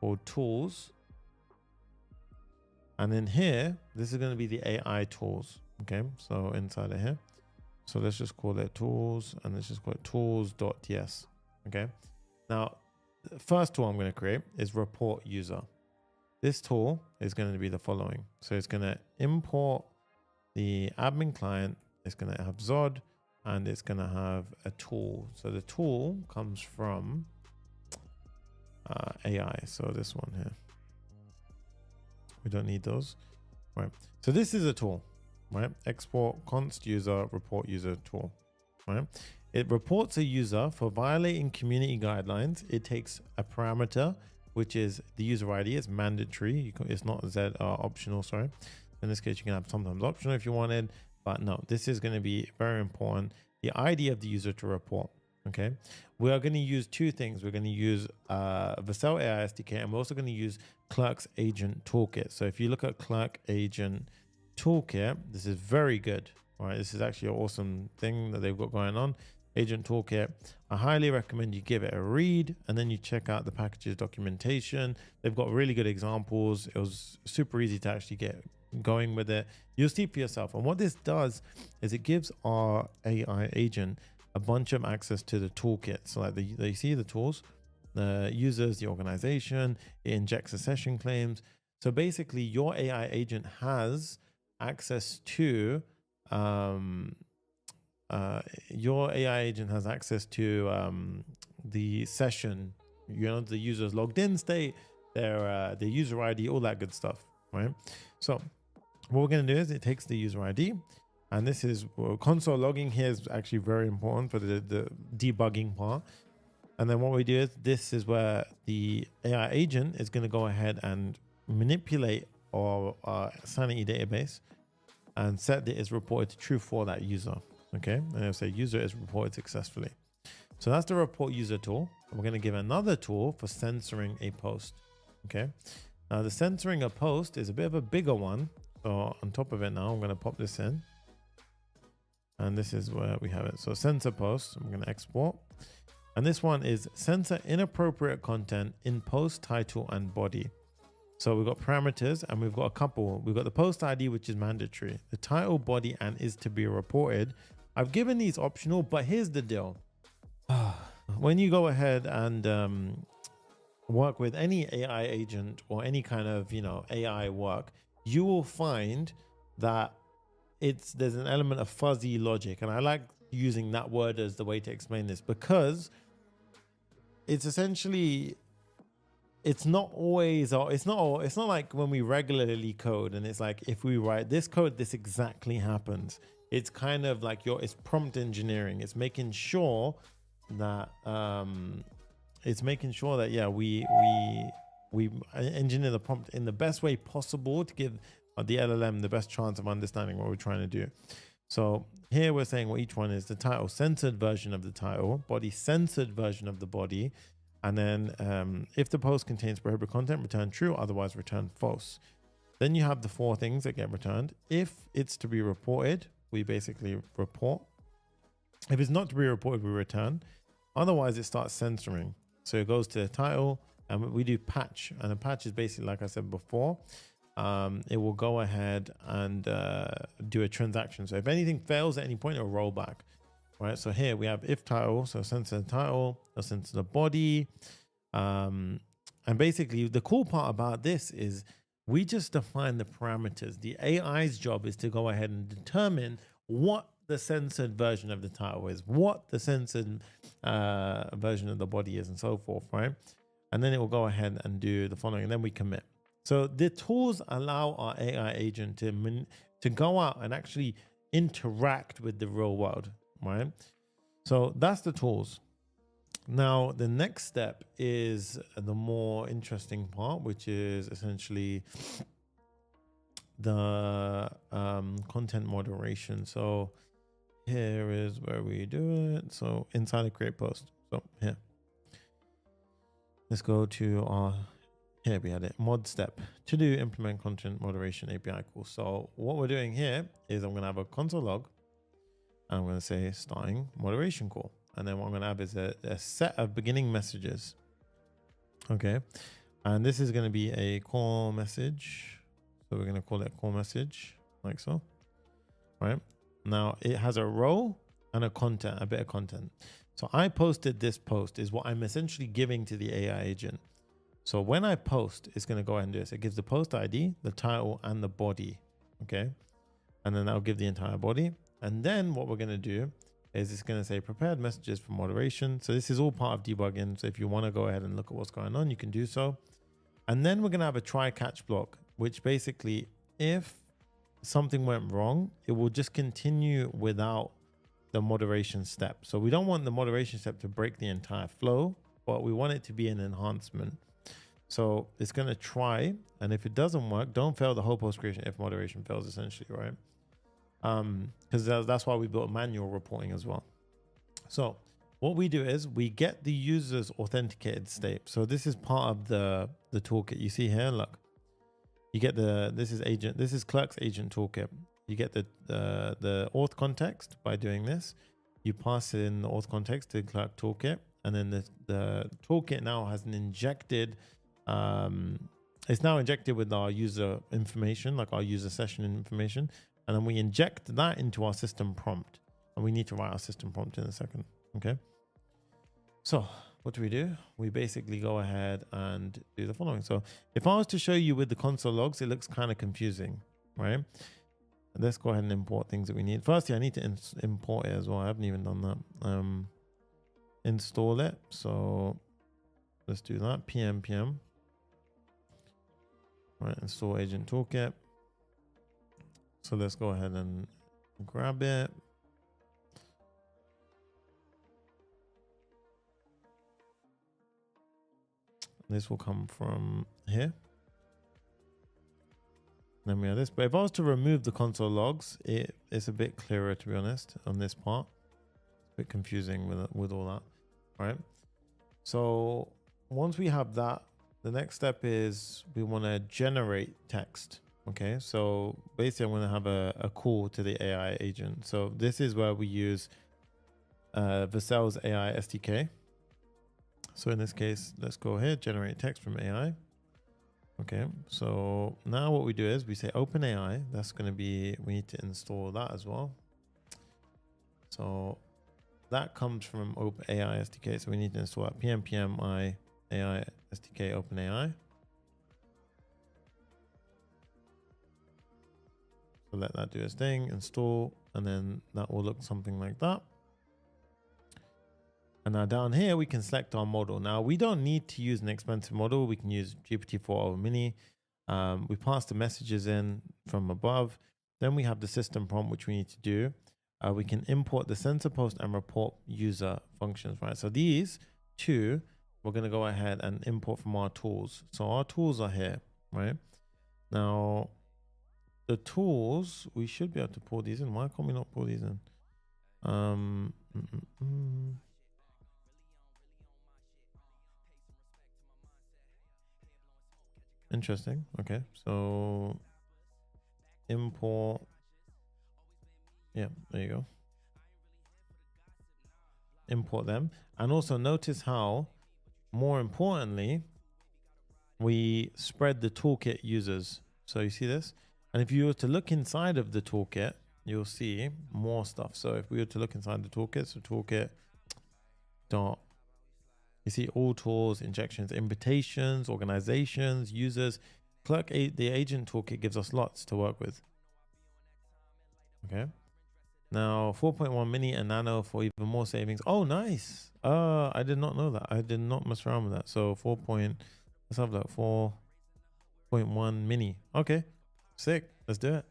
called tools, and then here this is going to be the AI tools. Okay, so inside of here, so let's just call it tools, and let's just call it tools.ts. Okay, now the first tool I'm going to create is report user. This tool is going to be the following. So it's going to import the admin client, it's going to have Zod, and it's going to have a tool. So the tool comes from AI. So this one here, we don't need those, right? So this is a tool, right? Export const user report user tool, right? It reports a user for violating community guidelines. It takes a parameter, which is the user ID. It's mandatory. It's not optional. Sorry. In this case, you can have sometimes optional if you wanted, but no, this is going to be very important. The ID of the user to report. Okay, we are going to use two things. We're going to use Vercel AI SDK, and we're also going to use Clerk's Agent Toolkit. So if you look at Clerk Agent Toolkit, this is very good. All right, this is actually an awesome thing that they've got going on. Agent Toolkit. I highly recommend you give it a read, and then you check out the packages documentation. They've got really good examples. It was super easy to actually get going with it. You'll see for yourself. And what this does is it gives our AI agent a bunch of access to the toolkit. So like you see the tools, the users, the organization, it injects the session claims. So basically your AI agent has access to the session, the user's logged in state, their user ID, all that good stuff, right? So what we're going to do is it takes the user ID, and this is console logging here is actually very important for the debugging part. And then what we do is this is where the AI agent is going to go ahead and manipulate our Sanity database and set that is reported to true for that user. Okay, and it'll say user is reported successfully. So that's the report user tool. And we're going to give another tool for censoring a post. Okay, now the censoring a post is a bit of a bigger one. So on top of it now, I'm going to pop this in. And this is where we have it. So censor post, I'm going to export. And this one is censor inappropriate content in post title and body. So we've got parameters and we've got a couple. We've got the post ID, which is mandatory, the title, body, and is to be reported. I've given these optional, but here's the deal. When you go ahead and work with any AI agent or any kind of, AI work, you will find that there's an element of fuzzy logic. And I like using that word as the way to explain this, because it's essentially, it's not always, or it's not like when we regularly code and it's like, if we write this code, this exactly happens. It's kind of like it's prompt engineering. It's making sure that yeah, we engineer the prompt in the best way possible to give the LLM the best chance of understanding what we're trying to do. So here we're saying what each one is: the title censored version of the title, body censored version of the body, and then if the post contains prohibited content, return true, otherwise return false. Then you have the 4 things that get returned. If it's to be reported, we basically report. If it's not to be reported, we return. Otherwise, it starts censoring. So it goes to the title, and we do patch. And a patch is basically, like I said before, it will go ahead and do a transaction. So if anything fails at any point, it'll roll back. Right. So here we have if title. So censor the title, censor the body. And basically, the cool part about this is we just define the parameters. The AI's job is to go ahead and determine what the censored version of the title is, what the censored version of the body is, and so forth, right? And then it will go ahead and do the following, and then we commit. So the tools allow our AI agent to go out and actually interact with the real world, right? So that's the tools. Now, the next step is the more interesting part, which is essentially the content moderation. So here is where we do it. So inside of create post. So here, let's go to our, here we had it, mod step to do implement content moderation API call. So what we're doing here is I'm going to have a console log, and I'm going to say starting moderation call. And then what I'm going to have is a set of beginning messages. Okay. And this is going to be a call message. So we're going to call it call message like so. Right. Now it has a row and a bit of content. So I posted this post is what I'm essentially giving to the AI agent. So when I post, it's going to go ahead and do this. It gives the post ID, the title, and the body. Okay. And then I'll give the entire body. And then what we're going to do is it's going to say prepared messages for moderation. So this is all part of debugging. So if you want to go ahead and look at what's going on, you can do so. And then we're going to have a try catch block, which basically, if something went wrong, it will just continue without the moderation step. So we don't want the moderation step to break the entire flow, but we want it to be an enhancement. So it's going to try, and if it doesn't work, don't fail the whole post creation if moderation fails, essentially, right? Because that's why we built manual reporting as well. So what we do is we get the user's authenticated state. So this is part of the toolkit. You see here, look, you get this is Clerk's agent toolkit. You get the auth context by doing this. You pass in the auth context to Clerk toolkit, and then the toolkit now has an injected, it's now injected with our user information, like our user session information. And then we inject that into our system prompt, and we need to write our system prompt in a second. Okay. So what do? We basically go ahead and do the following. So if I was to show you with the console logs, it looks kind of confusing, right? Let's go ahead and import things that we need. Firstly, I need to import it as well. I haven't even done that. Install it. So let's do that. PM. Right. Install agent toolkit. So let's go ahead and grab it. This will come from here. Then we have this. But if I was to remove the console logs, it's a bit clearer, to be honest, on this part. It's a bit confusing with all that. All right. So once we have that, the next step is we want to generate text. Okay. So basically, I'm going to have a call to the AI agent. So this is where we use Wxflows AI SDK. So in this case, let's go ahead, generate text from AI. Okay, so now what we do is we say OpenAI. That's going to be, we need to install that as well. So that comes from OpenAI SDK. So we need to install that pm AI SDK OpenAI. So let that do its thing, install, and then that will look something like that. And now down here, we can select our model. Now we don't need to use an expensive model. We can use GPT-4o mini. We pass the messages in from above. Then we have the system prompt, which we need to do. We can import the sensor post and report user functions, right? So these two, we're going to go ahead and import from our tools. So our tools are here, right? Now the tools, we should be able to pull these in. Why can't we not pull these in? Interesting. Okay, so import. Yeah, there you go. Import them. And also notice how, more importantly, we spread the toolkit users. So you see this? And if you were to look inside of the toolkit, you'll see more stuff. So if we were to look inside the toolkit, so toolkit dot, you see all tools, injections, invitations, organizations, users. Clerk, the agent toolkit gives us lots to work with. Okay. Now 4.1 mini and nano for even more savings. Oh, nice. I did not know that. I did not mess around with that. So let's have that 4.1 mini. Okay, sick. Let's do it.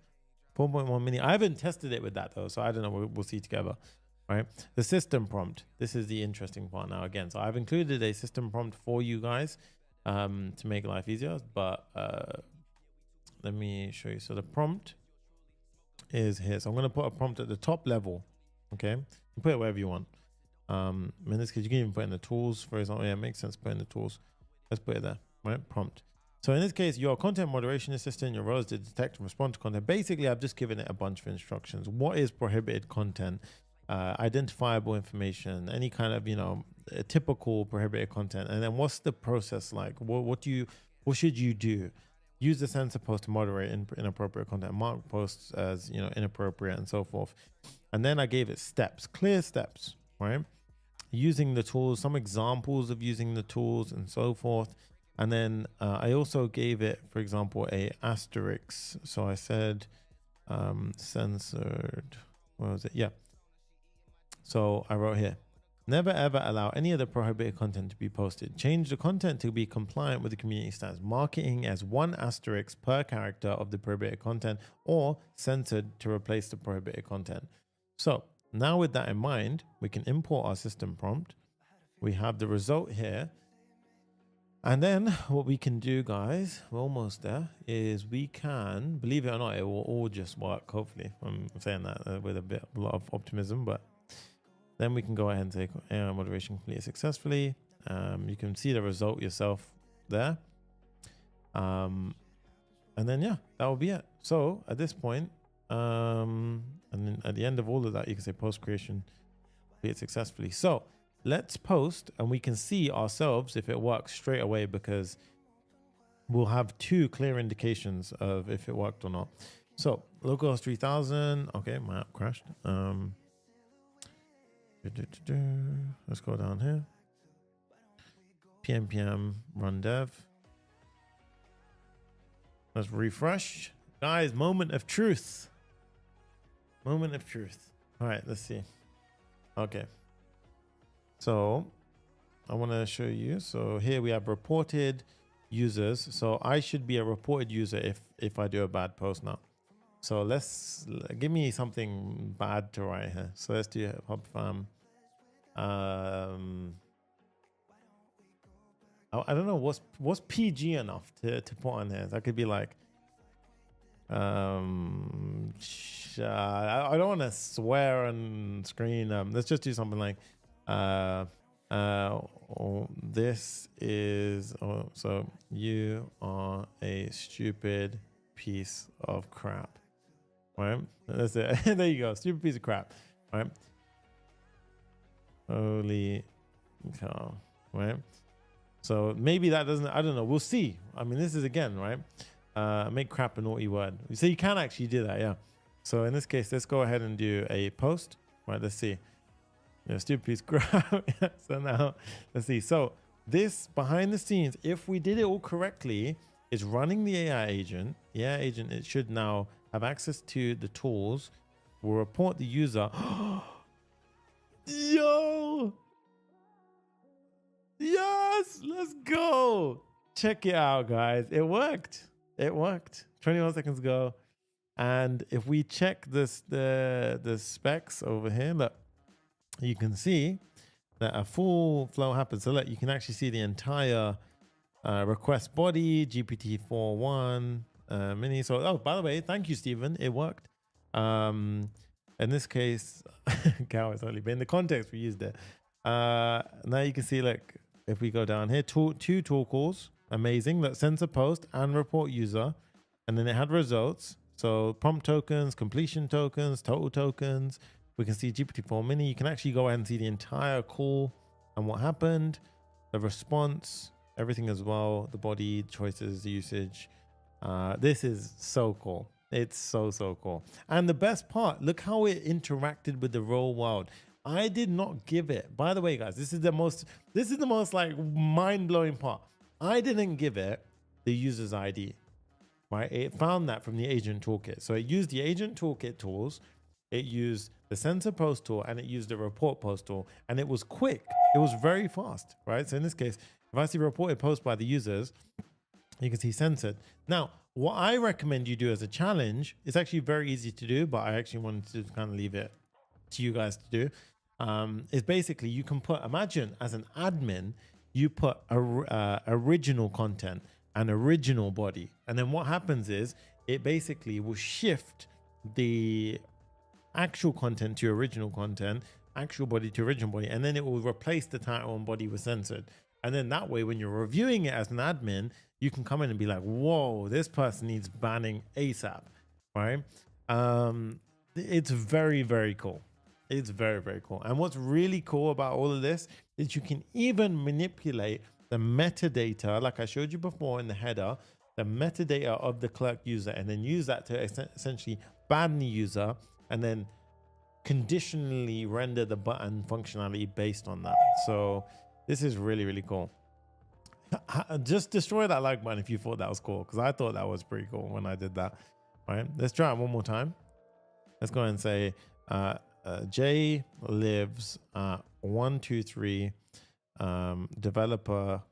4.1 mini. I haven't tested it with that though, so I don't know. We'll see together. Right. The system prompt. This is the interesting part now again. So I've included a system prompt for you guys to make life easier. But let me show you. So the prompt is here. So I'm going to put a prompt at the top level. Okay. You put it wherever you want. In this case, you can even put in the tools, for example. Yeah, it makes sense to put in the tools. Let's put it there. Right. Prompt. So in this case, your content moderation assistant, your role is to detect and respond to content. Basically, I've just given it a bunch of instructions. What is prohibited content? Identifiable information, any kind of, typical prohibited content. And then what's the process like? What should you do? Use the sensor post to moderate inappropriate content, mark posts as, inappropriate and so forth. And then I gave it steps, clear steps, right? Using the tools, some examples of using the tools and so forth. And then I also gave it, for example, a asterisk. So I said censored, what was it? Yeah. So I wrote here, never ever allow any of the prohibited content to be posted. Change the content to be compliant with the community standards. Marking as 1 asterisk per character of the prohibited content or censored to replace the prohibited content. So now with that in mind, we can import our system prompt. We have the result here. And then what we can do, guys, we're almost there, is we can, believe it or not, it will all just work, hopefully. I'm saying that with a lot of optimism, but then we can go ahead and say AI moderation completed successfully. You can see the result yourself there. And then, yeah, that will be it. So at this point, and then at the end of all of that, you can say post creation completed successfully. So let's post and we can see ourselves if it works straight away, because we'll have 2 clear indications of if it worked or not. So localhost 3000. Okay, my app crashed. Let's go down here. PM run dev. Let's refresh. Guys, moment of truth. Moment of truth. All right, let's see. Okay. So I want to show you. So here we have reported users. So I should be a reported user if I do a bad post now. So let's give me something bad to write here. So let's do hub farm. I don't know what's PG enough to put on here. That could be like I don't want to swear on screen. Let's just do something like this is so you are a stupid piece of crap. Right, that's it. There you go, stupid piece of crap. Right, holy cow. Right, so maybe that doesn't, I don't know, we'll see. I mean, this is again, right, make crap a naughty word, so you can actually do that. Yeah, so in this case, let's go ahead and do a post. Right, let's see. Yeah, stupid piece of crap. So now let's see. So this behind the scenes, if we did it all correctly, is running the AI agent. The AI agent, it should now have access to the tools, will report the user. Yo, yes, let's go. Check it out, guys. It worked. It worked 21 seconds ago. And if we check this, the specs over here, look, you can see that a full flow happens. So look, you can actually see the entire request body, GPT-4.1 mini. So, oh, by the way, thank you, Stephen. It worked. In this case, cow is only, but in the context we used it. Now you can see, like, if we go down here, two tool calls, amazing. Look, sensor post and report user, and then it had results. So prompt tokens, completion tokens, total tokens. We can see GPT-4 mini. You can actually go ahead and see the entire call and what happened, the response, everything as well, the body, choices, the usage. This is so cool. It's so cool. And the best part, look how it interacted with the real world. I did not give it, by the way, guys, this is the most like mind-blowing part. I didn't give it the user's ID, right? It found that from the agent toolkit. So it used the agent toolkit tools, it used the sensor post tool, and it used the report post tool, and it was quick. It was very fast, right? So in this case, if I see reported post by the users, you can see censored. Now, what I recommend you do as a challenge, it's actually very easy to do, but I actually wanted to kind of leave it to you guys to do, is basically you can put, imagine as an admin, you put original content and original body. And then what happens is it basically will shift the actual content to original content, actual body to original body, and then it will replace the title and body with censored. And then that way, when you're reviewing it as an admin, you can come in and be like, whoa, this person needs banning ASAP, right? It's very cool. It's very cool. And what's really cool about all of this is you can even manipulate the metadata, like I showed you before in the header, the metadata of the clerk user, and then use that to essentially ban the user, and then conditionally render the button functionality based on that. So this is really cool. Just destroy that like button if you thought that was cool, because I thought that was pretty cool when I did that. All right, let's try it one more time. Let's go ahead and say Jay lives 123 developer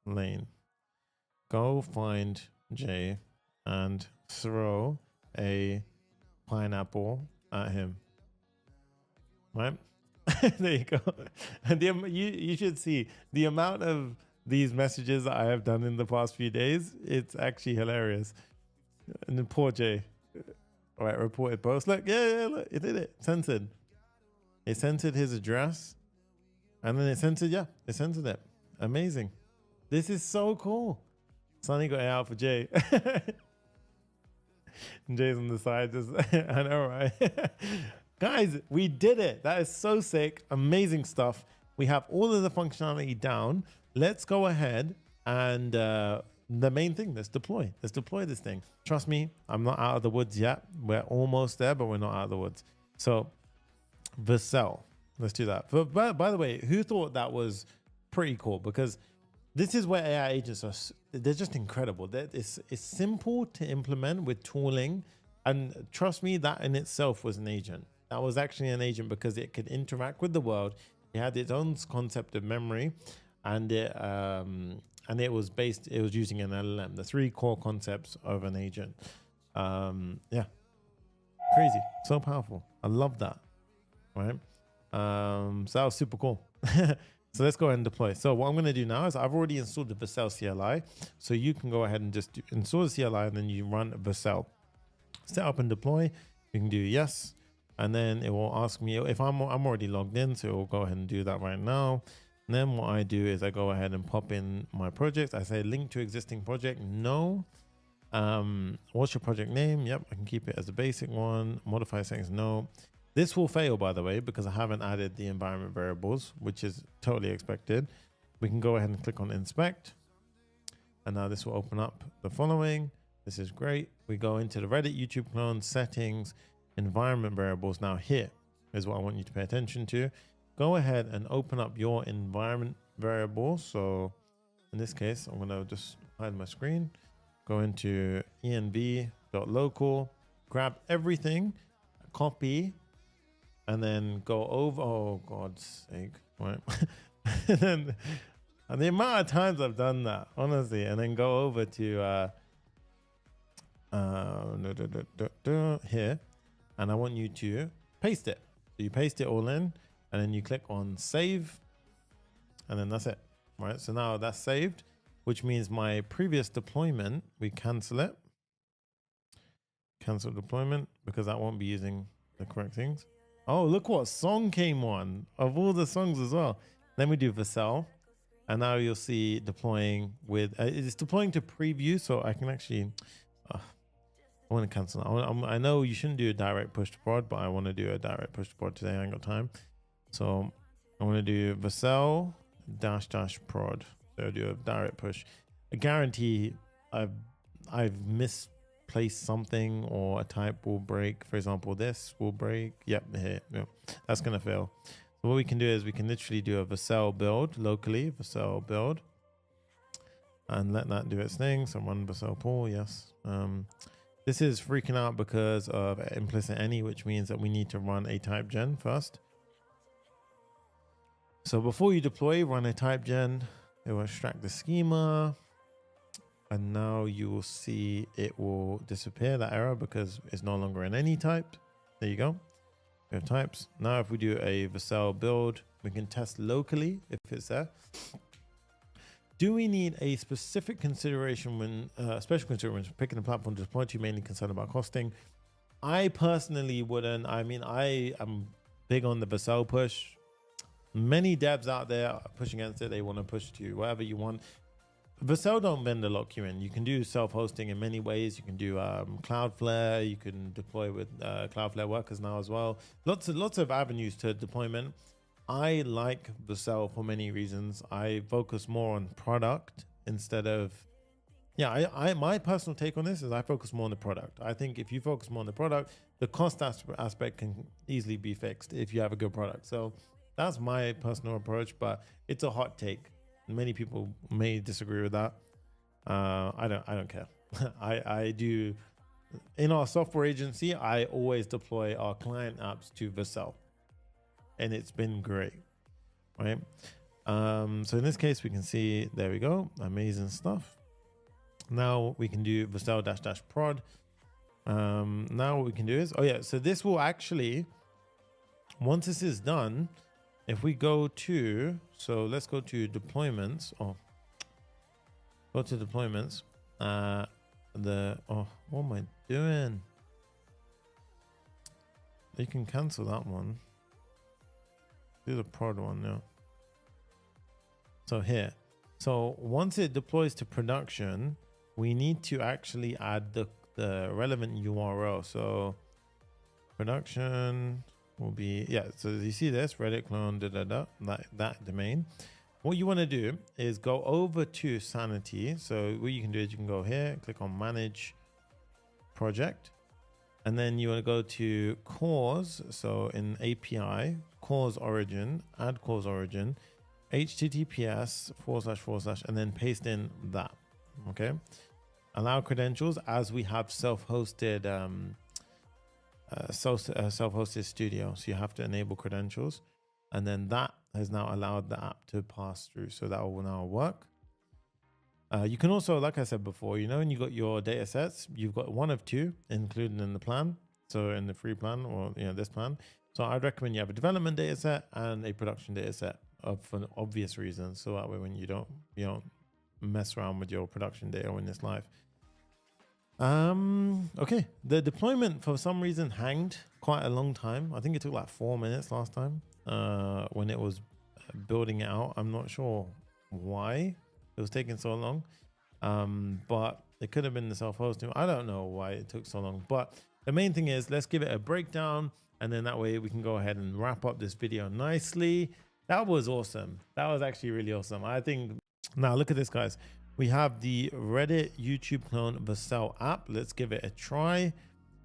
lane. Go find Jay and throw a pineapple at him. Right? There you go. And you should see the amount of these messages that I have done in the past few days. It's actually hilarious. And then poor Jay. All right, reported post. Look, yeah, look, it did it. Censored. It censored his address. And then it censored it. Amazing. This is so cool. Sonny got it out for Jay. Jay's on the side. Just, I know, right? Guys, we did it. That is so sick. Amazing stuff. We have all of the functionality down. Let's go ahead and the main thing, let's deploy this thing. Trust me, I'm not out of the woods yet. We're almost there, but we're not out of the woods. So Vercel, let's do that. But by the way, who thought that was pretty cool? Because this is where AI agents are, they're just incredible. It's simple to implement with tooling. And trust me, that in itself was an agent. That was actually an agent because it could interact with the world. It had its own concept of memory, and it was using an LLM, the three core concepts of an agent. Yeah, Crazy, so powerful. I love that, right? So that was super cool. So let's go ahead and deploy. So what I'm going to do now is I've already installed the Vercel CLI. So you can go ahead and just install the CLI and then you run Vercel. Set up and deploy. You can do yes. And then it will ask me if I'm already logged in. So it will go ahead and do that right now. And then what I do is I go ahead and pop in my project. I say link to existing project. No. What's your project name? Yep, I can keep it as a basic one. Modify settings. No. This will fail, by the way, because I haven't added the environment variables, which is totally expected. We can go ahead and click on inspect. And now this will open up the following. This is great. We go into the Reddit YouTube clone settings, environment variables. Now here is what I want you to pay attention to. Go ahead and open up your environment variables. So in this case, I'm going to just hide my screen. Go into env.local, grab everything, copy, and then go over. Oh, God's sake. Right. and the amount of times I've done that, honestly, and then go over to here, and I want you to paste it. So you paste it all in, and then you click on save, and then that's it. Right. So now that's saved, which means my previous deployment, we cancel it. Cancel deployment because that won't be using the correct things. Oh, look what song came on of all the songs as well. Then we do Vercel, and now you'll see deploying with it's deploying to preview, so I can actually I want to cancel that. I know you shouldn't do a direct push to prod, but I want to do a direct push to prod today. I ain't got time, so I want to do Vercel -- prod. So I'll do a direct push. I guarantee I've misplaced something, or a type will break. For example, this will break. Yep, here. Yep. That's gonna fail. So what we can do is we can literally do a Vercel build locally, Vercel build, and let that do its thing. So run Vercel pull, yes. This is freaking out because of implicit any, which means that we need to run a type gen first. So before you deploy, run a type gen. It will extract the schema, and now you will see it will disappear, that error, because it's no longer in any type. There you go. We have types. Now if we do a Vercel build, we can test locally if it's there. Do we need a specific consideration when special consideration picking a platform to deploy to? Mainly concerned about costing? I personally wouldn't. I mean, I am big on the Vercel push. Many devs out there are pushing against it. They want to push to whatever you want. Vercel don't vendor lock you in. You can do self-hosting in many ways. You can do Cloudflare. You can deploy with Cloudflare workers now as well. Lots of avenues to deployment. I like Vercel for many reasons. I focus more on product instead of, my personal take on this is I focus more on the product. I think if you focus more on the product, the cost aspect can easily be fixed if you have a good product. So that's my personal approach, but it's a hot take. Many people may disagree with that. I don't care. I do. In our software agency, I always deploy our client apps to Vercel, and it's been great, right? So in this case, we can see, there we go, amazing stuff. Now we can do Vercel -- prod. Now what we can do is, so this will actually, once this is done, if we go to, so let's go to deployments. Go to deployments. What am I doing? You can cancel that one. Do the prod one now. So here. So once it deploys to production, we need to actually add the relevant URL. So production will be, so you see this Reddit clone, that domain. What you want to do is go over to Sanity. So what you can do is you can go here, click on manage project, and then you want to go to cause. So in API, cause origin, add cause origin, https / and then paste in that. Okay. Allow credentials, as we have self-hosted self-hosted studio, so you have to enable credentials, and then that has now allowed the app to pass through, so that will now work. You can also, like I said before, when you got your data sets, you've got one of two included in the plan. So in the free plan, or this plan. So I'd recommend you have a development data set and a production data set for obvious reasons. So that way when you don't mess around with your production data when it's live. Okay, the deployment for some reason hanged quite a long time. I think it took like 4 minutes last time when it was building it out. I'm not sure why it was taking so long, but it could have been the self-hosting. I don't know why it took so long, but the main thing is let's give it a breakdown, and then that way we can go ahead and wrap up this video nicely. That was awesome. That was actually really awesome. I think now look at this, guys. We have the Reddit YouTube clone Vercel app. Let's give it a try,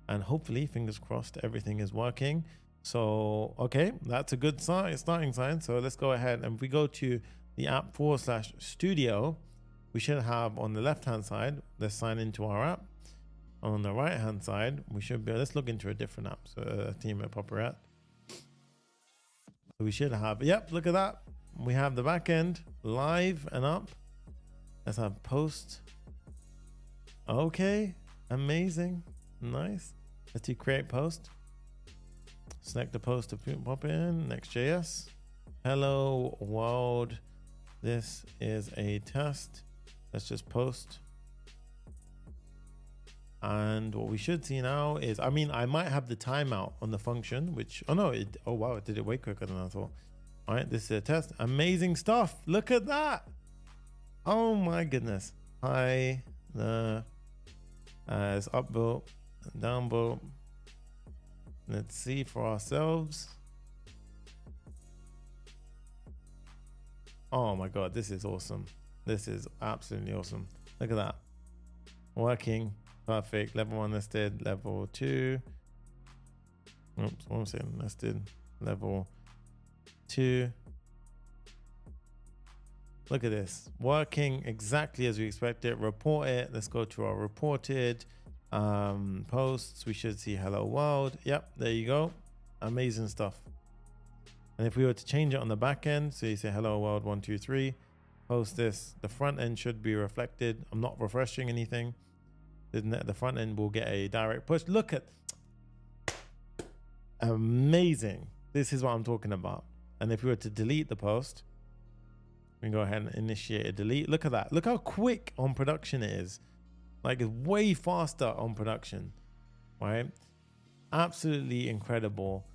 and hopefully, fingers crossed, everything is working. So, okay, that's a good starting sign. So let's go ahead, and if we go to the app /studio, we should have on the left-hand side, let's sign into our app. On the right-hand side, we should be, let's look into a different app. So team at Popperat. So we should have, yep, look at that. We have the backend live and up. Let's have post. Okay, amazing, nice. Let's do create post. Select the post to pop in. Next.js. Hello world. This is a test. Let's just post. And what we should see now is, I mean, I might have the timeout on the function, which, oh no, oh wow, it did it way quicker than I thought. All right, this is a test. Amazing stuff. Look at that. Oh my goodness. Hi, it's up boot, down boot. Let's see for ourselves. Oh my God, this is awesome. This is absolutely awesome. Look at that. Working, perfect. Level 1 nested, level 2. Oops, what am I saying? Nested, level 2. Look at this, working exactly as we expected. Report it. Let's go to our reported posts. We should see hello world. Yep, there you go. Amazing stuff. And if we were to change it on the back end, so you say hello world 1 2 3, post this, the front end should be reflected. I'm not refreshing anything. The front end will get a direct push. Look at, amazing. This is what I'm talking about. And if we were to delete the post, we can go ahead and initiate a delete. Look at that. Look how quick on production it is. Like, it's way faster on production, right? Absolutely incredible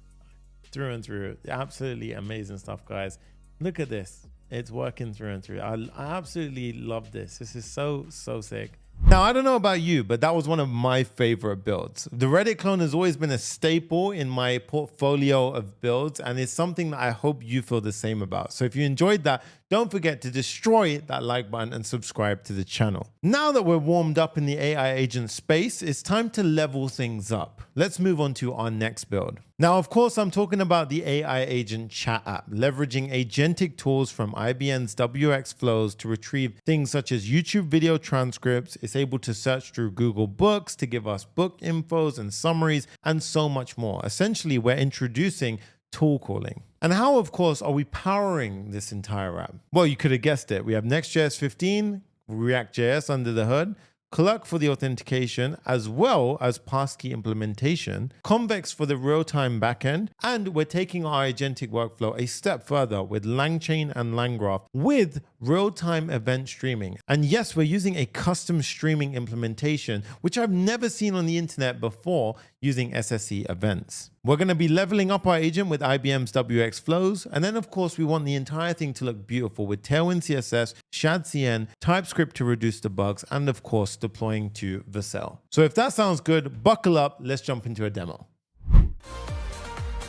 through and through. Absolutely amazing stuff, guys. Look at this. It's working through and through. I absolutely love this. This is so sick. Now, I don't know about you, but that was one of my favorite builds. The Reddit clone has always been a staple in my portfolio of builds, and it's something that I hope you feel the same about. So if you enjoyed that, don't forget to destroy that like button and subscribe to the channel. Now that we're warmed up in the AI agent space, it's time to level things up. Let's move on to our next build. Now, of course, I'm talking about the AI agent chat app, leveraging agentic tools from IBM's Wxflows to retrieve things such as YouTube video transcripts. It's able to search through Google Books to give us book infos and summaries and so much more. Essentially, we're introducing tool calling. And how, of course, are we powering this entire app? Well, you could have guessed it. We have Next.js 15, ReactJS under the hood, Clerk for the authentication, as well as passkey implementation, Convex for the real-time backend, and we're taking our agentic workflow a step further with LangChain and LangGraph with real-time event streaming. And yes, we're using a custom streaming implementation, which I've never seen on the internet before using SSE events. We're going to be leveling up our agent with IBM's Wxflows. And then, of course, we want the entire thing to look beautiful with Tailwind CSS, ShadCN, TypeScript to reduce the bugs, and of course, deploying to Vercel. So if that sounds good, buckle up. Let's jump into a demo.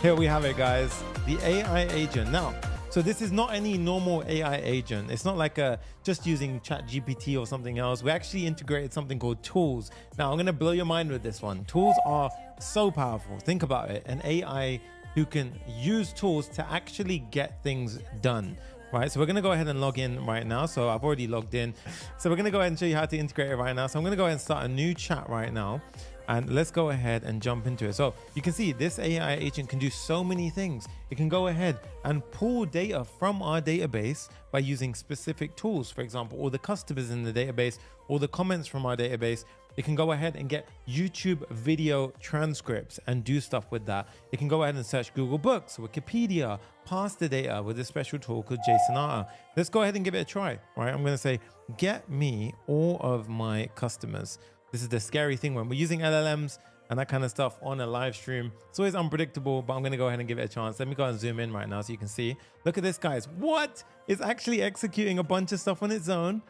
Here we have it, guys. The AI agent. Now, so this is not any normal AI agent. It's not like just using ChatGPT or something else. We actually integrated something called tools. Now, I'm going to blow your mind with this one. Tools are so powerful. Think about it. An AI who can use tools to actually get things done. Right, so we're going to go ahead and log in right now. So I've already logged in. So we're going to go ahead and show you how to integrate it right now. So I'm going to go ahead and start a new chat right now. And let's go ahead and jump into it. So you can see this AI agent can do so many things. It can go ahead and pull data from our database by using specific tools. For example, all the customers in the database, all the comments from our database, It can go ahead and get YouTube video transcripts and do stuff with that. It can go ahead and search Google Books, Wikipedia, parse the data with a special tool called JSON. Let's go ahead and give it a try, right? I'm going to say, get me all of my customers. This is the scary thing when we're using LLMs and that kind of stuff on a live stream. It's always unpredictable, but I'm going to go ahead and give it a chance. Let me go and zoom in right now so you can see. Look at this, guys. What? It's actually executing a bunch of stuff on its own.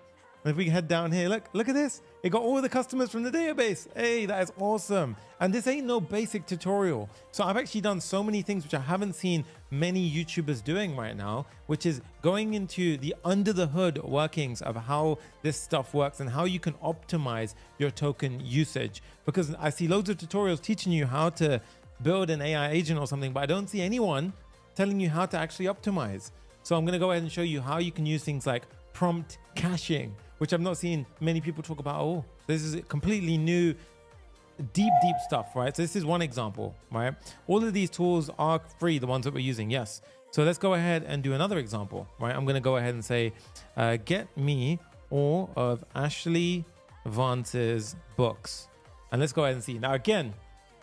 And if we head down here, look at this. It got all the customers from the database. Hey, that is awesome. And this ain't no basic tutorial. So I've actually done so many things which I haven't seen many YouTubers doing right now, which is going into the under the hood workings of how this stuff works and how you can optimize your token usage. Because I see loads of tutorials teaching you how to build an AI agent or something, but I don't see anyone telling you how to actually optimize. So I'm going to go ahead and show you how you can use things like prompt caching, which I've not seen many people talk about. Oh, this is completely new, deep stuff, right? So this is one example, right? All of these tools are free, the ones that we're using, yes. So let's go ahead and do another example, right? I'm going to go ahead and say, get me all of Ashley Vance's books. And let's go ahead and see. Now, again,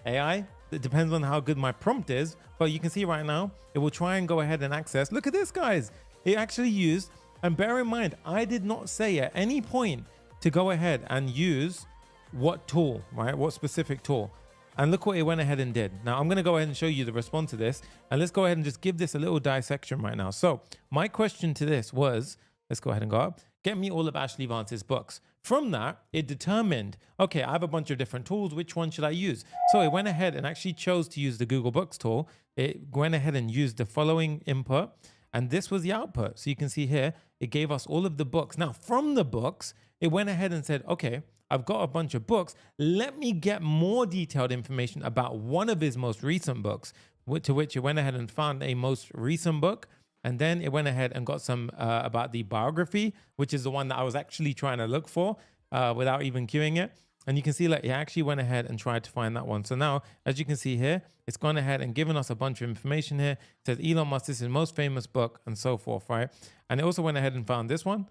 AI, it depends on how good my prompt is, but you can see right now, it will try and go ahead and access. Look at this, guys. It actually used, and bear in mind, I did not say at any point to go ahead and use what tool, right? What specific tool. And look what it went ahead and did. Now I'm going to go ahead and show you the response to this. And let's go ahead and just give this a little dissection right now. So my question to this was, let's go ahead and go up, get me all of Ashley Vance's books. From that, it determined, okay, I have a bunch of different tools. Which one should I use? So it went ahead and actually chose to use the Google Books tool. It went ahead and used the following input. And this was the output. So you can see here, it gave us all of the books. Now from the books, it went ahead and said, okay, I've got a bunch of books. Let me get more detailed information about one of his most recent books, to which it went ahead and found a most recent book. And then it went ahead and got some about the biography, which is the one that I was actually trying to look for without even queuing it. And you can see like it actually went ahead and tried to find that one. So now, as you can see here, it's gone ahead and given us a bunch of information here. It says Elon Musk, this is his most famous book and so forth, right? And it also went ahead and found this one.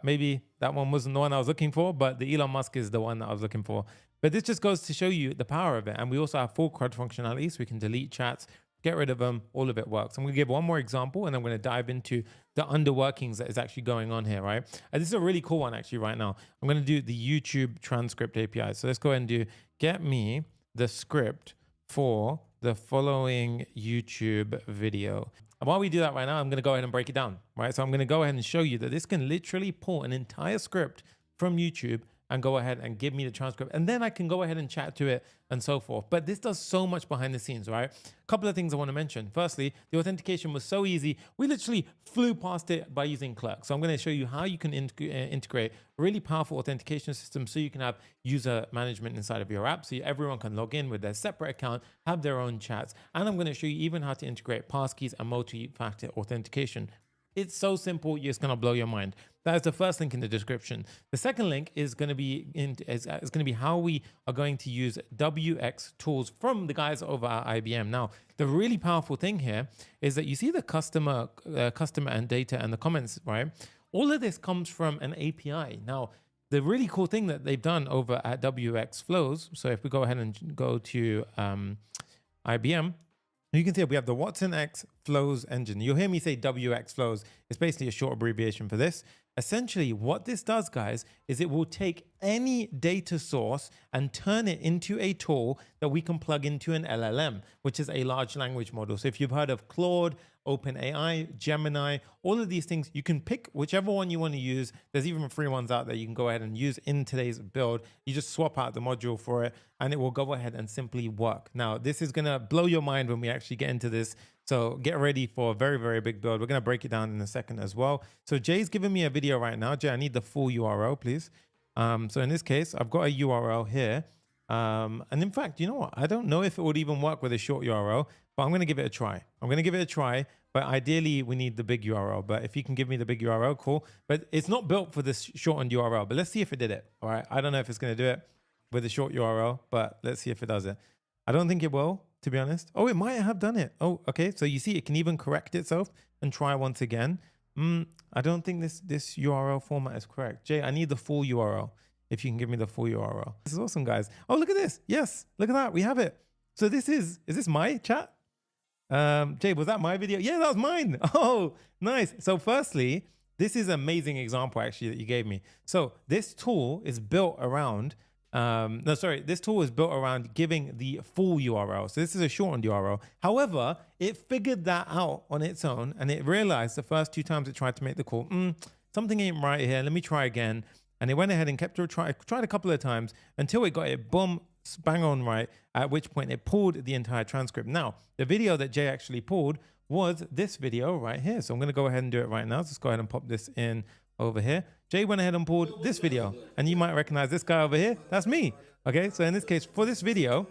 Maybe that one wasn't the one I was looking for, but the Elon Musk is the one that I was looking for. But this just goes to show you the power of it. And we also have full CRUD functionality, so we can delete chats, get rid of them, all of it works. I'm gonna give one more example and I'm gonna dive into the underworkings that is actually going on here, right? And this is a really cool one actually right now. I'm gonna do the YouTube transcript API. So let's go ahead and do, get me the script for the following YouTube video. And while we do that right now, I'm gonna go ahead and break it down, right? So I'm gonna go ahead and show you that this can literally pull an entire script from YouTube and go ahead and give me the transcript. And then I can go ahead and chat to it and so forth. But this does so much behind the scenes, right? A couple of things I want to mention. Firstly, the authentication was so easy. We literally flew past it by using Clerk. So I'm going to show you how you can integrate really powerful authentication systems so you can have user management inside of your app. So everyone can log in with their separate account, have their own chats. And I'm going to show you even how to integrate passkeys and multi-factor authentication. It's so simple, it's going to blow your mind. That is the first link in the description. The second link is going to be how we are going to use WX tools from the guys over at IBM. Now, the really powerful thing here is that you see the customer and data and the comments, right? All of this comes from an API. Now, the really cool thing that they've done over at Wxflows. So if we go ahead and go to IBM. You can see we have the Watson X Flows engine. You'll hear me say Wxflows. It's basically a short abbreviation for this. Essentially, what this does, guys, is it will take any data source and turn it into a tool that we can plug into an LLM, which is a large language model. So if you've heard of Claude, OpenAI, Gemini, all of these things, you can pick whichever one you want to use. There's even free ones out there you can go ahead and use in today's build. You just swap out the module for it and it will go ahead and simply work. Now, this is going to blow your mind when we actually get into this. So get ready for a very, very big build. We're going to break it down in a second as well. So Jay's giving me a video right now. Jay, I need the full URL, please. So in this case, I've got a URL here. And in fact, you know what? I don't know if it would even work with a short URL, but I'm going to give it a try. But ideally, we need the big URL. But if you can give me the big URL, cool. But it's not built for this shortened URL. But let's see if it did it. All right. I don't know if it's going to do it with a short URL, but let's see if it does it. I don't think it will, to be honest. Oh, it might have done it. Oh, okay. So you see, it can even correct itself and try once again. I don't think this URL format is correct. Jay, I need the full URL. if you can give me the full URL. This is awesome, guys. Oh, look at this. Yes, look at that. We have it. So is this my chat? Jay, was that my video? Yeah, that was mine. Oh, nice. So firstly, this is an amazing example actually that you gave me. So this tool is built around, this tool is built around giving the full URL. So this is a shortened URL. However, it figured that out on its own and it realized the first 2 times it tried to make the call, something ain't right here. Let me try again. And it went ahead and tried a couple of times until it got it, boom, bang on right, at which point it pulled the entire transcript. Now, the video that Jay actually pulled was this video right here. So I'm going to go ahead and do it right now. So let's go ahead and pop this in over here. Jay went ahead and pulled this video, and you might recognize this guy over here. That's me. Okay, so in this case, for this video,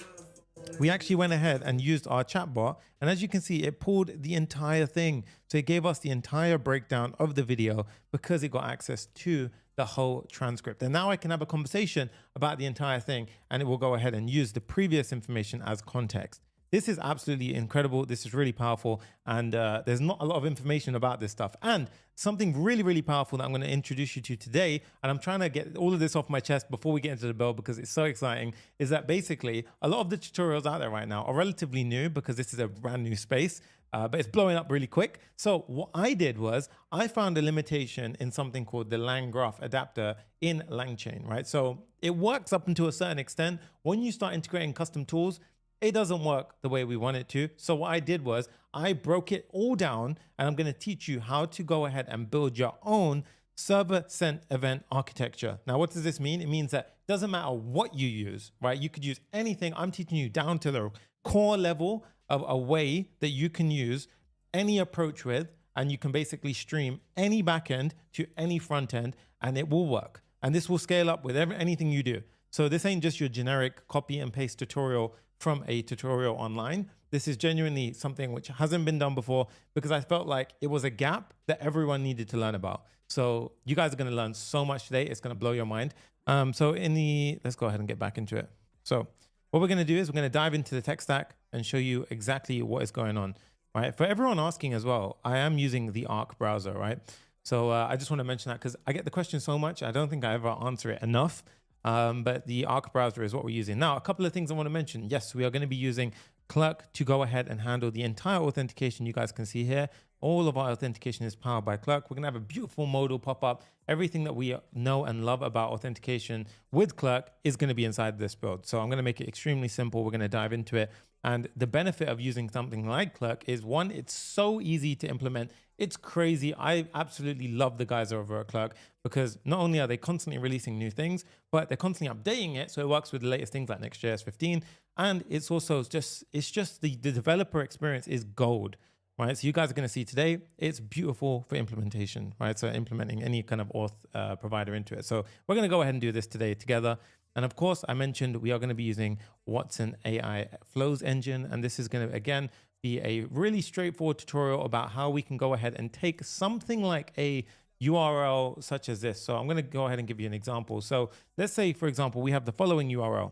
we actually went ahead and used our chatbot, and as you can see, it pulled the entire thing. So it gave us the entire breakdown of the video because it got access to the whole transcript. And now I can have a conversation about the entire thing, and it will go ahead and use the previous information as context. This is absolutely incredible. This is really powerful. And there's not a lot of information about this stuff. And something really, really powerful that I'm going to introduce you to today, and I'm trying to get all of this off my chest before we get into the build because it's so exciting, is that basically a lot of the tutorials out there right now are relatively new because this is a brand new space, but it's blowing up really quick. So what I did was I found a limitation in something called the LangGraph adapter in LangChain, right? So it works up until a certain extent. When you start integrating custom tools, it doesn't work the way we want it to. So what I did was I broke it all down, and I'm going to teach you how to go ahead and build your own server sent event architecture. Now, what does this mean? It means that it doesn't matter what you use, right? You could use anything. I'm teaching you down to the core level of a way that you can use any approach with, and you can basically stream any backend to any front end, and it will work. And this will scale up with anything you do. So this ain't just your generic copy and paste tutorial from a tutorial online. This is genuinely something which hasn't been done before because I felt like it was a gap that everyone needed to learn about. So you guys are going to learn so much today. It's going to blow your mind. Let's go ahead and get back into it. So what we're going to do is we're going to dive into the tech stack and show you exactly what is going on, right? For everyone asking as well, I am using the Arc browser, right? So I just want to mention that because I get the question so much. I don't think I ever answer it enough. But the Arc browser is what we're using. Now, a couple of things I want to mention. Yes, we are going to be using Clerk to go ahead and handle the entire authentication you guys can see here. All of our authentication is powered by Clerk. We're going to have a beautiful modal pop up. Everything that we know and love about authentication with Clerk is going to be inside this build. So I'm going to make it extremely simple. We're going to dive into it. And the benefit of using something like Clerk is, one, it's so easy to implement. It's crazy. I absolutely love the guys over at Clerk because not only are they constantly releasing new things, but they're constantly updating it so it works with the latest things like Next.js 15. And it's also just the developer experience is gold, right? So you guys are going to see today, it's beautiful for implementation, right? So implementing any kind of auth provider into it. So we're going to go ahead and do this today together. And of course, I mentioned we are going to be using Watson AI Flows engine. And this is going to, again, be a really straightforward tutorial about how we can go ahead and take something like a URL such as this. So I'm going to go ahead and give you an example. So let's say, for example, we have the following URL.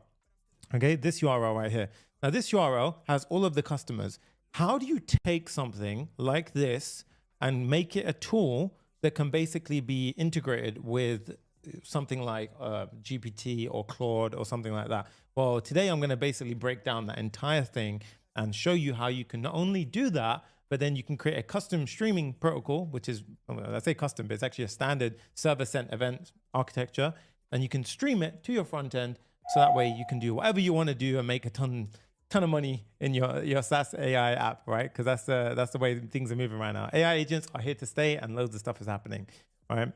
Okay, this URL right here. Now, this URL has all of the customers. How do you take something like this and make it a tool that can basically be integrated with something like GPT or Claude or something like that? Well, today I'm going to basically break down that entire thing and show you how you can not only do that, but then you can create a custom streaming protocol, which is, I say custom, but it's actually a standard server sent event architecture. And you can stream it to your front end. So that way you can do whatever you want to do and make a ton of money in your SaaS AI app, right? Because that's the way things are moving right now. AI agents are here to stay and loads of stuff is happening, right?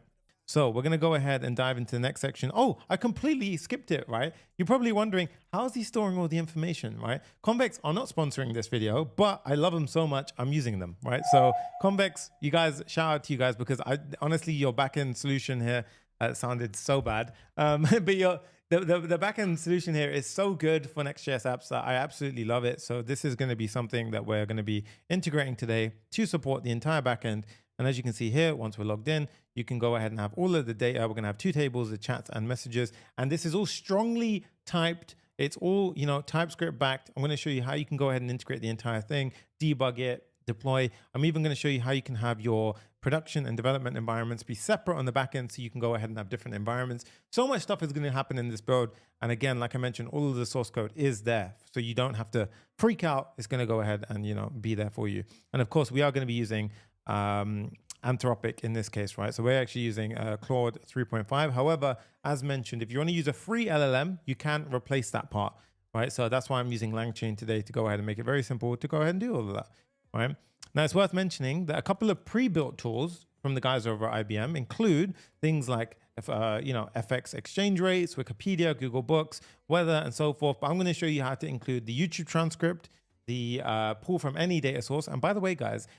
So we're going to go ahead and dive into the next section. Oh, I completely skipped it, right? You're probably wondering, how is he storing all the information, right? Convex are not sponsoring this video, but I love them so much, I'm using them, right? So Convex, you guys, shout out to you guys because honestly, your backend solution here sounded so bad. But the backend solution here is so good for Next.js apps that I absolutely love it. So this is going to be something that we're going to be integrating today to support the entire backend. And as you can see here, once we're logged in, you can go ahead and have all of the data. We're going to have 2 tables, the chats and messages. And this is all strongly typed. It's all, TypeScript backed. I'm going to show you how you can go ahead and integrate the entire thing, debug it, deploy. I'm even going to show you how you can have your production and development environments be separate on the back end, so you can go ahead and have different environments. So much stuff is going to happen in this build. And again, like I mentioned, all of the source code is there, so you don't have to freak out. It's going to go ahead and, you know, be there for you. And of course, we are going to be using Anthropic in this case, right? So we're actually using Claude 3.5. However, as mentioned, if you want to use a free LLM, you can replace that part, right? So that's why I'm using LangChain today to go ahead and make it very simple to go ahead and do all of that, right? Now, it's worth mentioning that a couple of pre-built tools from the guys over at IBM include things like, you know, FX exchange rates, Wikipedia, Google Books, weather, and so forth. But I'm going to show you how to include the YouTube transcript, the pull from any data source. And by the way, guys,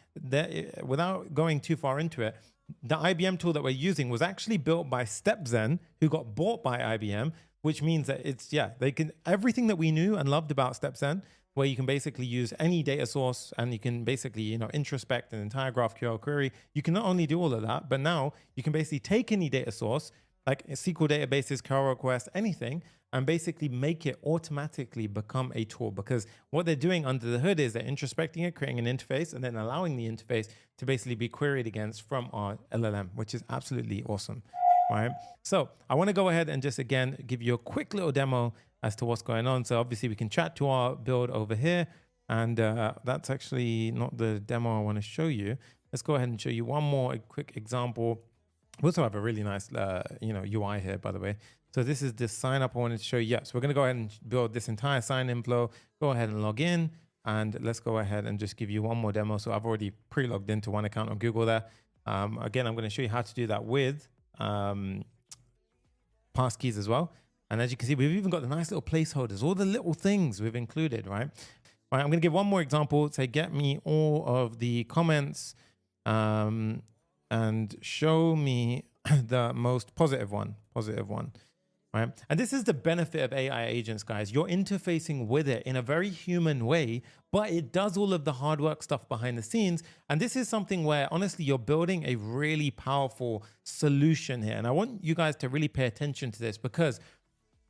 without going too far into it, the IBM tool that we're using was actually built by StepZen, who got bought by IBM, which means that it's, yeah, they can, everything that we knew and loved about StepZen, where you can basically use any data source and you can basically, you know, introspect an entire GraphQL query. You can not only do all of that, but now you can basically take any data source, like SQL databases, curl request, anything, and basically make it automatically become a tool, because what they're doing under the hood is they're introspecting it, creating an interface, and then allowing the interface to basically be queried against from our LLM, which is absolutely awesome, right? So I want to go ahead and just, again, give you a quick little demo as to what's going on. So obviously we can chat to our build over here, and that's actually not the demo I want to show you. Let's go ahead and show you one more quick example. We also have a really nice, you know, UI here, by the way. So this is the sign up I wanted to show you. Yeah, so we're going to go ahead and build this entire sign-in flow. Go ahead and log in, and let's go ahead and just give you one more demo. So I've already pre-logged into one account on Google there. Again, I'm going to show you how to do that with passkeys as well. And as you can see, we've even got the nice little placeholders, all the little things we've included, right? All right, I'm going to give one more example. Say, get me all of the comments and show me the most positive one, right? And this is the benefit of AI agents, guys. You're interfacing with it in a very human way, but it does all of the hard work stuff behind the scenes. And this is something where, honestly, you're building a really powerful solution here. And I want you guys to really pay attention to this, because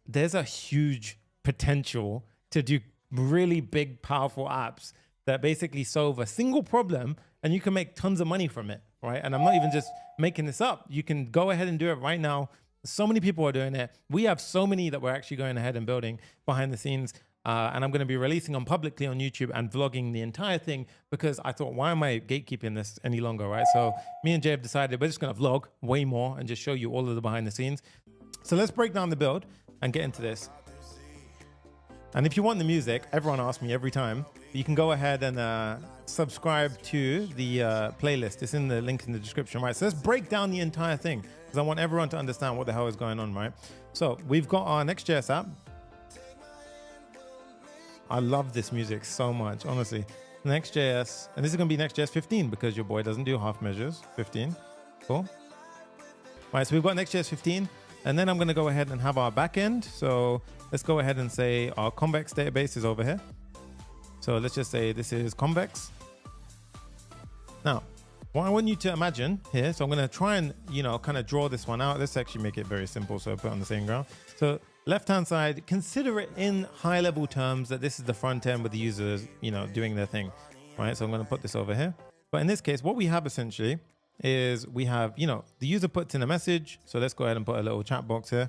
there's a huge potential to do really big, powerful apps that basically solve a single problem, and you can make tons of money from it, right? And I'm not even just making this up. You can go ahead and do it right now. So many people are doing it. We have so many that we're actually going ahead and building behind the scenes. And I'm going to be releasing them publicly on YouTube and vlogging the entire thing, because I thought, why am I gatekeeping this any longer, right? So me and Jay have decided we're just going to vlog way more and just show you all of the behind the scenes. So let's break down the build and get into this. And if you want the music, everyone asks me every time, you can go ahead and subscribe to the playlist. It's in the link in the description, right? So let's break down the entire thing, because I want everyone to understand what the hell is going on, right? So we've got our Next.js app. I love this music so much, honestly. Next.js, and this is going to be Next.js 15, because your boy doesn't do half measures. 15, cool. All right, so we've got Next.js 15. And then I'm going to go ahead and have our backend. So let's go ahead and say our Convex database is over here. So let's just say this is Convex. Now, what I want you to imagine here, so I'm going to try and, you know, kind of draw this one out. Let's actually make it very simple. So I put it on the same ground. So left-hand side, consider it in high-level terms that this is the front end with the users, you know, doing their thing, right? So I'm going to put this over here. But in this case, what we have essentially is we have, you know, the user puts in a message. So let's go ahead and put a little chat box here.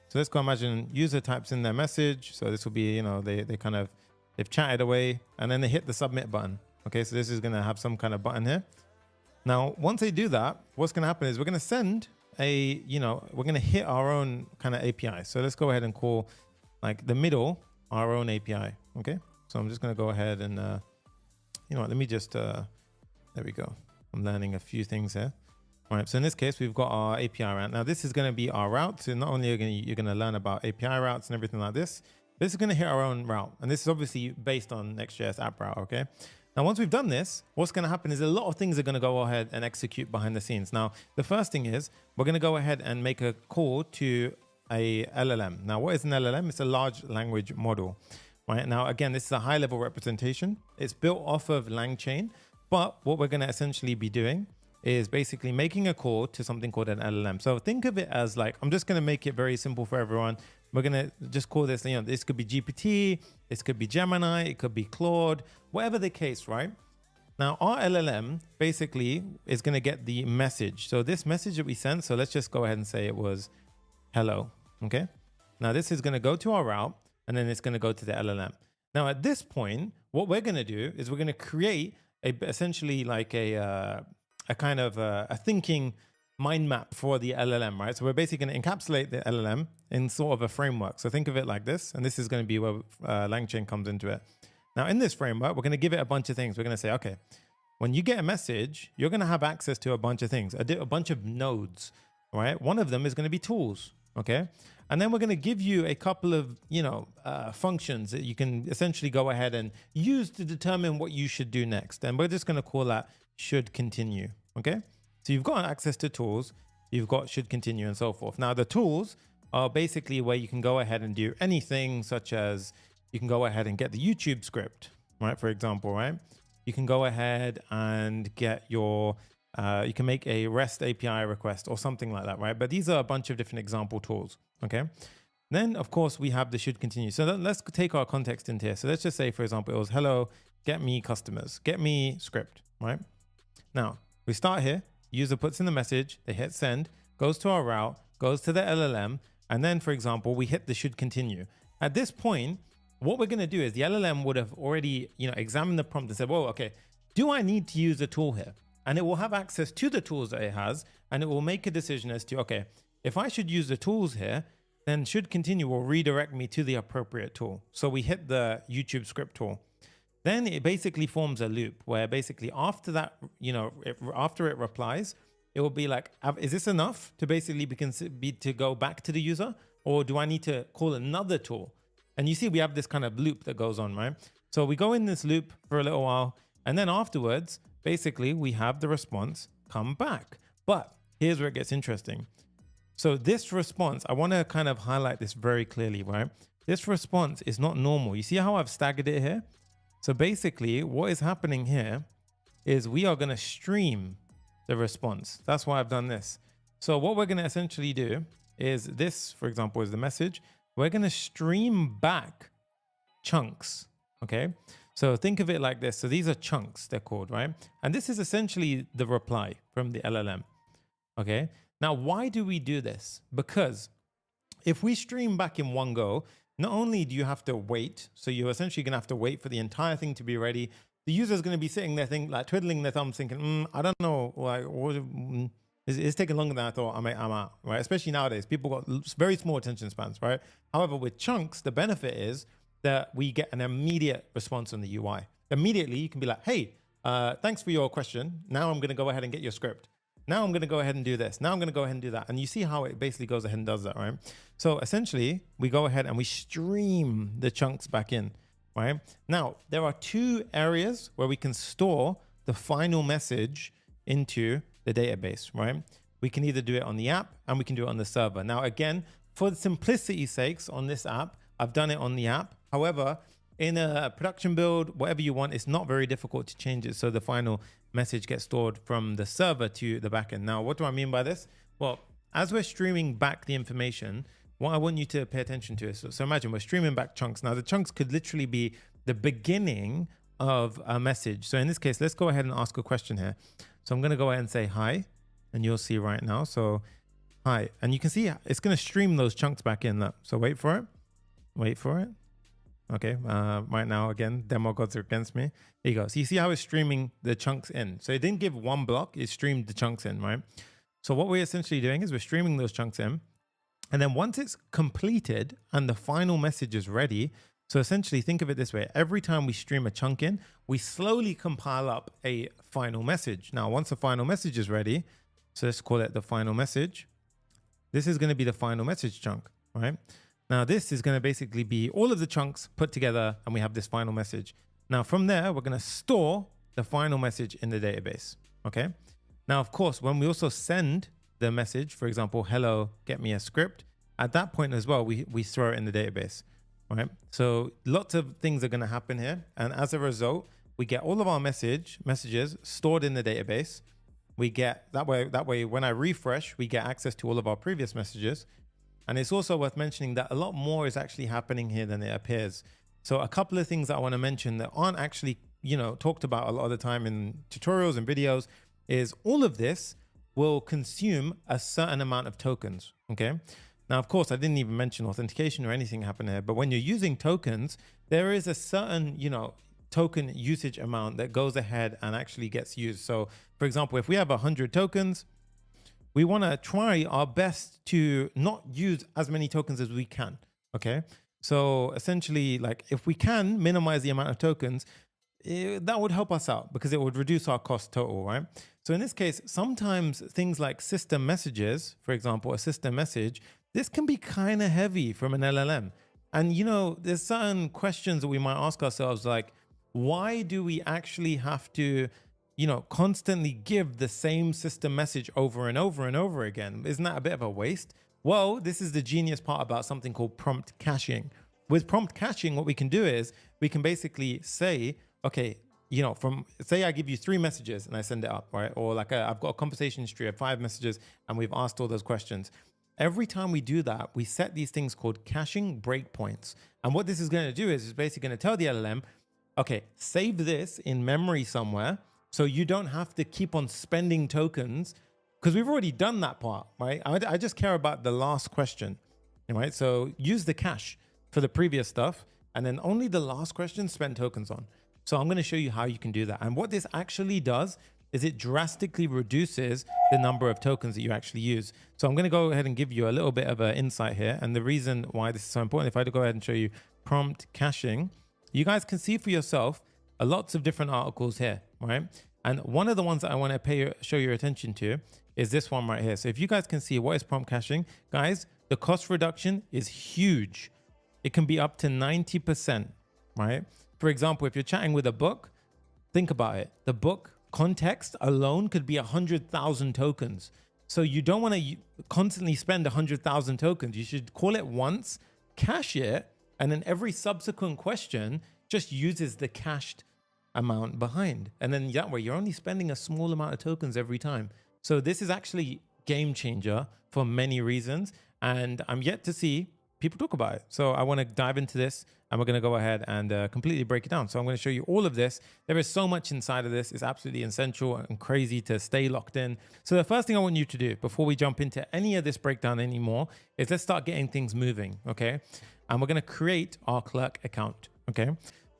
So let's go imagine user types in their message. So this will be, you know, they've chatted away, and then they hit the submit button. Okay, so this is going to have some kind of button here. Now, once they do that, what's going to happen is we're going to send we're going to hit our own kind of API. So let's go ahead and call like the middle our own API. Okay, so I'm just going to go ahead and, you know what, let me just, there we go. I'm learning a few things here. All right, so in this case, we've got our API route. Now, this is going to be our route. So not only you're going to learn about API routes and everything like this, this is going to hit our own route. And this is obviously based on Next.js app route, okay? Now, once we've done this, what's going to happen is a lot of things are going to go ahead and execute behind the scenes. Now, the first thing is we're going to go ahead and make a call to a LLM. Now, what is an LLM? It's a large language model, right? Now, again, this is a high-level representation. It's built off of LangChain. But what we're going to essentially be doing is basically making a call to something called an LLM. So think of it as like, I'm just going to make it very simple for everyone. We're going to just call this, you know, this could be GPT, this could be Gemini, it could be Claude, whatever the case, right? Now our LLM basically is going to get the message. So this message that we sent, so let's just go ahead and say it was hello. Okay. Now this is going to go to our route and then it's going to go to the LLM. Now at this point, what we're going to do is we're going to create essentially like a kind of a thinking mind map for the LLM, right? So we're basically going to encapsulate the LLM in sort of a framework. So think of it like this, and this is going to be where LangChain comes into it. Now in this framework, we're going to give it a bunch of things. We're going to say, okay, when you get a message, you're going to have access to a bunch of things, a bunch of nodes, right? One of them is going to be tools, okay? And then we're going to give you a couple of, functions that you can essentially go ahead and use to determine what you should do next. And we're just going to call that should continue, okay? So you've got access to tools, you've got should continue and so forth. Now the tools are basically where you can go ahead and do anything, such as you can go ahead and get the YouTube script, right? For example, right? You can go ahead and get your, you can make a REST API request or something like that, right? But these are a bunch of different example tools, okay? Then of course we have the should continue. So let's take our context into here. So let's just say, for example, it was hello, get me customers, get me script, right? Now we start here. User puts in the message, they hit send, goes to our route, goes to the LLM, and then, for example, we hit the should continue. At this point, what we're going to do is the LLM would have already, examined the prompt and said, well, okay, do I need to use a tool here? And it will have access to the tools that it has, and it will make a decision as to, okay, if I should use the tools here, then should continue will redirect me to the appropriate tool. So we hit the YouTube script tool. Then it basically forms a loop where basically after that, after it replies, it will be like, is this enough to basically to go back to the user? Or do I need to call another tool? And you see, we have this kind of loop that goes on, right? So we go in this loop for a little while, and then afterwards, basically we have the response come back. But here's where it gets interesting. So this response, I want to kind of highlight this very clearly, right? This response is not normal. You see how I've staggered it here? So basically what is happening here is we are going to stream the response. That's why I've done this. So what we're going to essentially do is this, for example, is the message. We're going to stream back chunks. Okay. So think of it like this. So these are chunks, they're called, right? And this is essentially the reply from the LLM. Okay. Now, why do we do this? Because if we stream back in one go, not only do you have to wait, so you're essentially going to have to wait for the entire thing to be ready. The user is going to be sitting there twiddling their thumbs thinking, I don't know, it's taking longer than I thought. I'm out, right? Especially nowadays, people got very small attention spans, right? However, with chunks, the benefit is that we get an immediate response on the UI. Immediately, you can be like, hey, thanks for your question. Now I'm going to go ahead and get your script. Now I'm going to go ahead and do this. Now I'm going to go ahead and do that. And you see how it basically goes ahead and does that, right? So essentially, we go ahead and we stream the chunks back in, right? Now, there are two areas where we can store the final message into the database, right? We can either do it on the app and we can do it on the server. Now, again, for simplicity's sakes on this app, I've done it on the app. However, in a production build, whatever you want, it's not very difficult to change it. So the final message gets stored from the server to the backend. Now, what do I mean by this? Well, as we're streaming back the information, what I want you to pay attention to is, so imagine we're streaming back chunks. Now the chunks could literally be the beginning of a message. So in this case, let's go ahead and ask a question here. So I'm going to go ahead and say hi, and you'll see right now. So hi, and you can see it's going to stream those chunks back in. Look. So wait for it. Wait for it. Okay, right now, again, demo gods are against me. There you go. So you see how it's streaming the chunks in. So it didn't give one block, it streamed the chunks in, right? So what we're essentially doing is we're streaming those chunks in. And then once it's completed and the final message is ready, so essentially think of it this way. Every time we stream a chunk in, we slowly compile up a final message. Now, once the final message is ready, so let's call it the final message. This is going to be the final message chunk, right? Now, this is going to basically be all of the chunks put together, and we have this final message. Now, from there, we're going to store the final message in the database. Okay. Now, of course, when we also send the message, for example, hello, get me a script, at that point as well, we throw it in the database. Right. So lots of things are going to happen here. And as a result, we get all of our messages stored in the database. We get that way, when I refresh, we get access to all of our previous messages. And it's also worth mentioning that a lot more is actually happening here than it appears. So a couple of things that I want to mention that aren't actually talked about a lot of the time in tutorials and videos is all of this will consume a certain amount of tokens. Okay. Now, of course, I didn't even mention authentication or anything happen here, but when you're using tokens, there is a certain, token usage amount that goes ahead and actually gets used. So for example, if we have 100 tokens, we want to try our best to not use as many tokens as we can. Okay. So essentially, like if we can minimize the amount of tokens, that would help us out because it would reduce our cost total, right? So in this case, sometimes things like system messages, for example, a system message, this can be kind of heavy from an LLM. And there's certain questions that we might ask ourselves, like, why do we actually have to, constantly give the same system message over and over and over again? Isn't that a bit of a waste? Well, this is the genius part about something called prompt caching. With prompt caching, what we can do is we can basically say, okay, say I give you 3 messages and I send it up, right? Or like I've got a conversation history of 5 messages and we've asked all those questions. Every time we do that, we set these things called caching breakpoints. And what this is going to do is it's basically going to tell the LLM, okay, save this in memory somewhere so you don't have to keep on spending tokens because we've already done that part, right? I just care about the last question, right? So use the cache for the previous stuff and then only the last question spend tokens on. So I'm going to show you how you can do that. And what this actually does is it drastically reduces the number of tokens that you actually use. So I'm going to go ahead and give you a little bit of an insight here. And the reason why this is so important, if I go ahead and show you prompt caching, you guys can see for yourself lots of different articles here, right? And one of the ones that I want to show your attention to is this one right here. So if you guys can see what is prompt caching, guys, the cost reduction is huge. It can be up to 90%, right? For example, if you're chatting with a book, think about it. The book context alone could be 100,000 tokens. So you don't want to constantly spend 100,000 tokens. You should call it once, cache it, and then every subsequent question just uses the cached amount behind. And then that way you're only spending a small amount of tokens every time. So this is actually game changer for many reasons. And I'm yet to see people talk about it. So I want to dive into this and we're going to go ahead and completely break it down. So I'm going to show you all of this. There is so much inside of this. It's absolutely essential and crazy to stay locked in. So the first thing I want you to do before we jump into any of this breakdown anymore is let's start getting things moving. Okay. And we're going to create our Clerk account. Okay.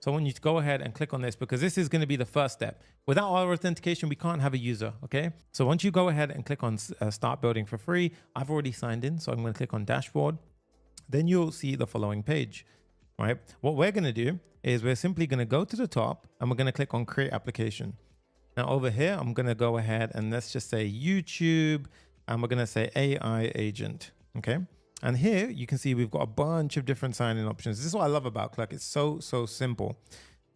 So I want you to go ahead and click on this because this is going to be the first step. Without our authentication, we can't have a user. Okay. So once you go ahead and click on start building for free, I've already signed in. So I'm going to click on dashboard. Then you'll see the following page, right? What we're going to do is we're simply going to go to the top and we're going to click on create application. Now over here, I'm going to go ahead and let's just say YouTube and we're going to say AI agent. Okay. And here you can see we've got a bunch of different sign-in options. This is what I love about Clerk. It's so simple.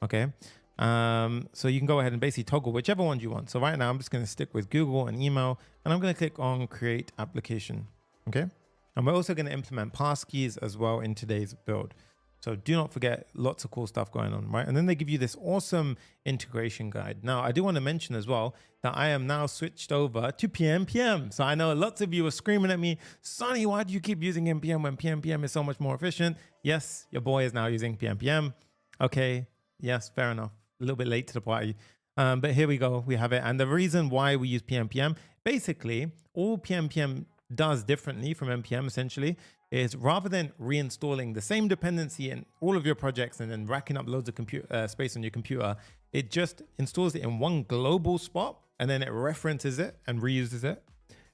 Okay. So you can go ahead and basically toggle whichever ones you want. So right now I'm just going to stick with Google and email and I'm going to click on create application. Okay. And we're also going to implement passkeys as well in today's build. So do not forget, lots of cool stuff going on, right? And then they give you this awesome integration guide. Now, I do want to mention as well that I am now switched over to PNPM. So I know lots of you are screaming at me, Sonny, why do you keep using NPM when PNPM is so much more efficient? Yes, your boy is now using PNPM. Okay, yes, fair enough. A little bit late to the party. But here we go, we have it. And the reason why we use PNPM, basically all PNPM does differently from NPM essentially is rather than reinstalling the same dependency in all of your projects and then racking up loads of space on your computer, it just installs it in one global spot and then it references it and reuses it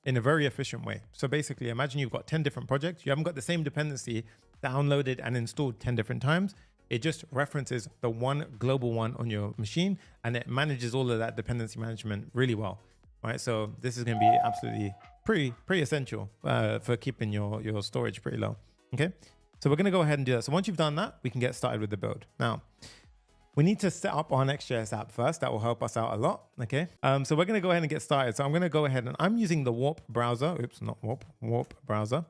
in a very efficient way. So basically imagine you've got 10 different projects. You haven't got the same dependency downloaded and installed 10 different times. It just references the one global one on your machine and it manages all of that dependency management really well. Right, so this is going to be absolutely pretty essential for keeping your storage pretty low. Okay, so we're going to go ahead and do that. So once you've done that, we can get started with the build. Now, we need to set up our Next.js app first. That will help us out a lot. Okay, so we're going to go ahead and get started. So I'm going to go ahead and I'm using the Warp browser. Oops, not Warp browser.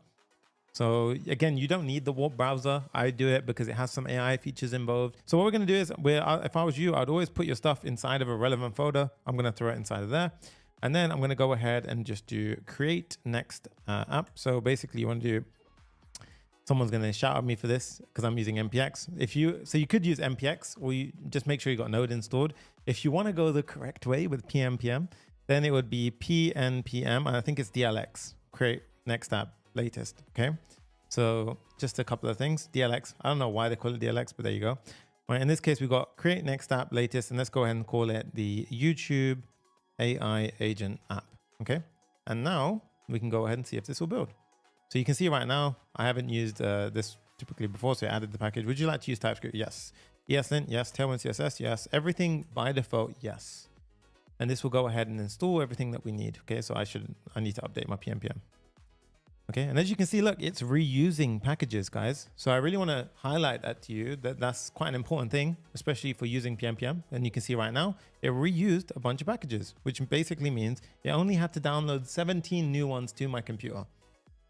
So again, you don't need the Warp browser. I do it because it has some AI features involved. So what we're going to do is, if I was you, I'd always put your stuff inside of a relevant folder. I'm going to throw it inside of there. And then I'm going to go ahead and just do create next app. So basically you want to do someone's going to shout at me for this because I'm using npx. So you could use npx, or you just make sure you got node installed. If you want to go the correct way with pnpm, then it would be pnpm, and I think it's dlx, create next app latest. Okay, so just a couple of things. dlx, I don't know why they call it dlx, but there you go. All right, in this case, we got create next app latest, and let's go ahead and call it the YouTube AI agent app. Okay, and now we can go ahead and see if this will build. So you can see right now, I haven't used this typically before, so I added the package. Would you like to use TypeScript? Yes. ESLint? Yes. Tailwind CSS? Yes. Everything by default? Yes. And this will go ahead and install everything that we need. Okay, so I need to update my PNPM. Okay, and as you can see, look, it's reusing packages, guys. So I really want to highlight that to you, that that's quite an important thing, especially for using PNPM. And you can see right now, it reused a bunch of packages, which basically means it only had to download 17 new ones to my computer.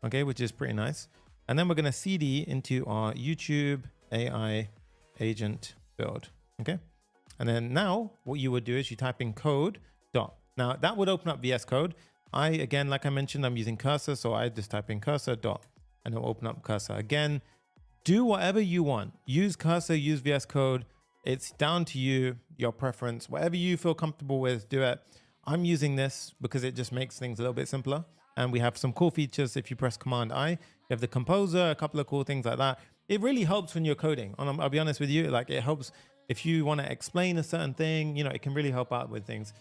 Okay, which is pretty nice. And then we're going to cd into our YouTube AI agent build. Okay, and then now what you would do is you type in code dot. Now that would open up VS Code. Again, like I mentioned, I'm using cursor, so I just type in cursor dot, and it'll open up cursor. Again, do whatever you want. Use cursor, use VS Code. It's down to you, your preference. Whatever you feel comfortable with, do it. I'm using this because it just makes things a little bit simpler. And we have some cool features. If you press Command I, you have the composer, a couple of cool things like that. It really helps when you're coding. And I'll be honest with you, like it helps if you want to explain a certain thing, you know, it can really help out with things.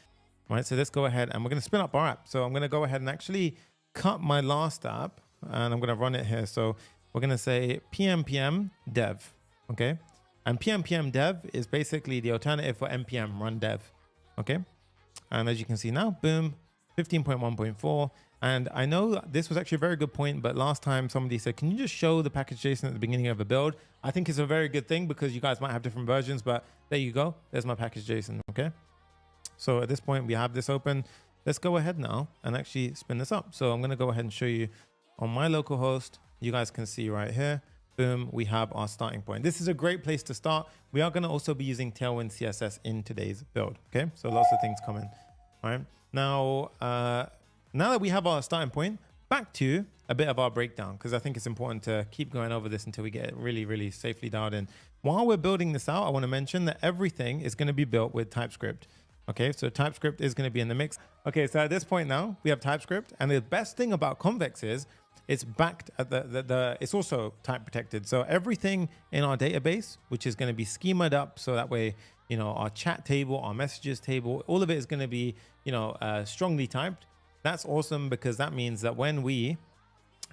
All right, so let's go ahead and we're going to spin up our app. So I'm going to go ahead and actually cut my last app and I'm going to run it here. So we're going to say pnpm dev, okay? And pnpm dev is basically the alternative for npm run dev, okay? And as you can see now, boom, 15.1.4. And I know this was actually a very good point, but last time somebody said, can you just show the package.json at the beginning of a build? I think it's a very good thing because you guys might have different versions, but there you go. There's my package.json, okay? So at this point, we have this open. Let's go ahead now and actually spin this up. So I'm going to go ahead and show you on my local host. You guys can see right here, boom, we have our starting point. This is a great place to start. We are going to also be using Tailwind CSS in today's build, okay? So lots of things coming, all right? Now that we have our starting point, back to a bit of our breakdown, because I think it's important to keep going over this until we get it really, really safely dialed in. While we're building this out, I want to mention that everything is going to be built with TypeScript. Okay, so TypeScript is going to be in the mix. Okay, so at this point now, we have TypeScript. And the best thing about Convex is it's backed at it's also type protected. So everything in our database, which is going to be schemaed up so that way, you know, our chat table, our messages table, all of it is going to be, you know, strongly typed. That's awesome because that means that when we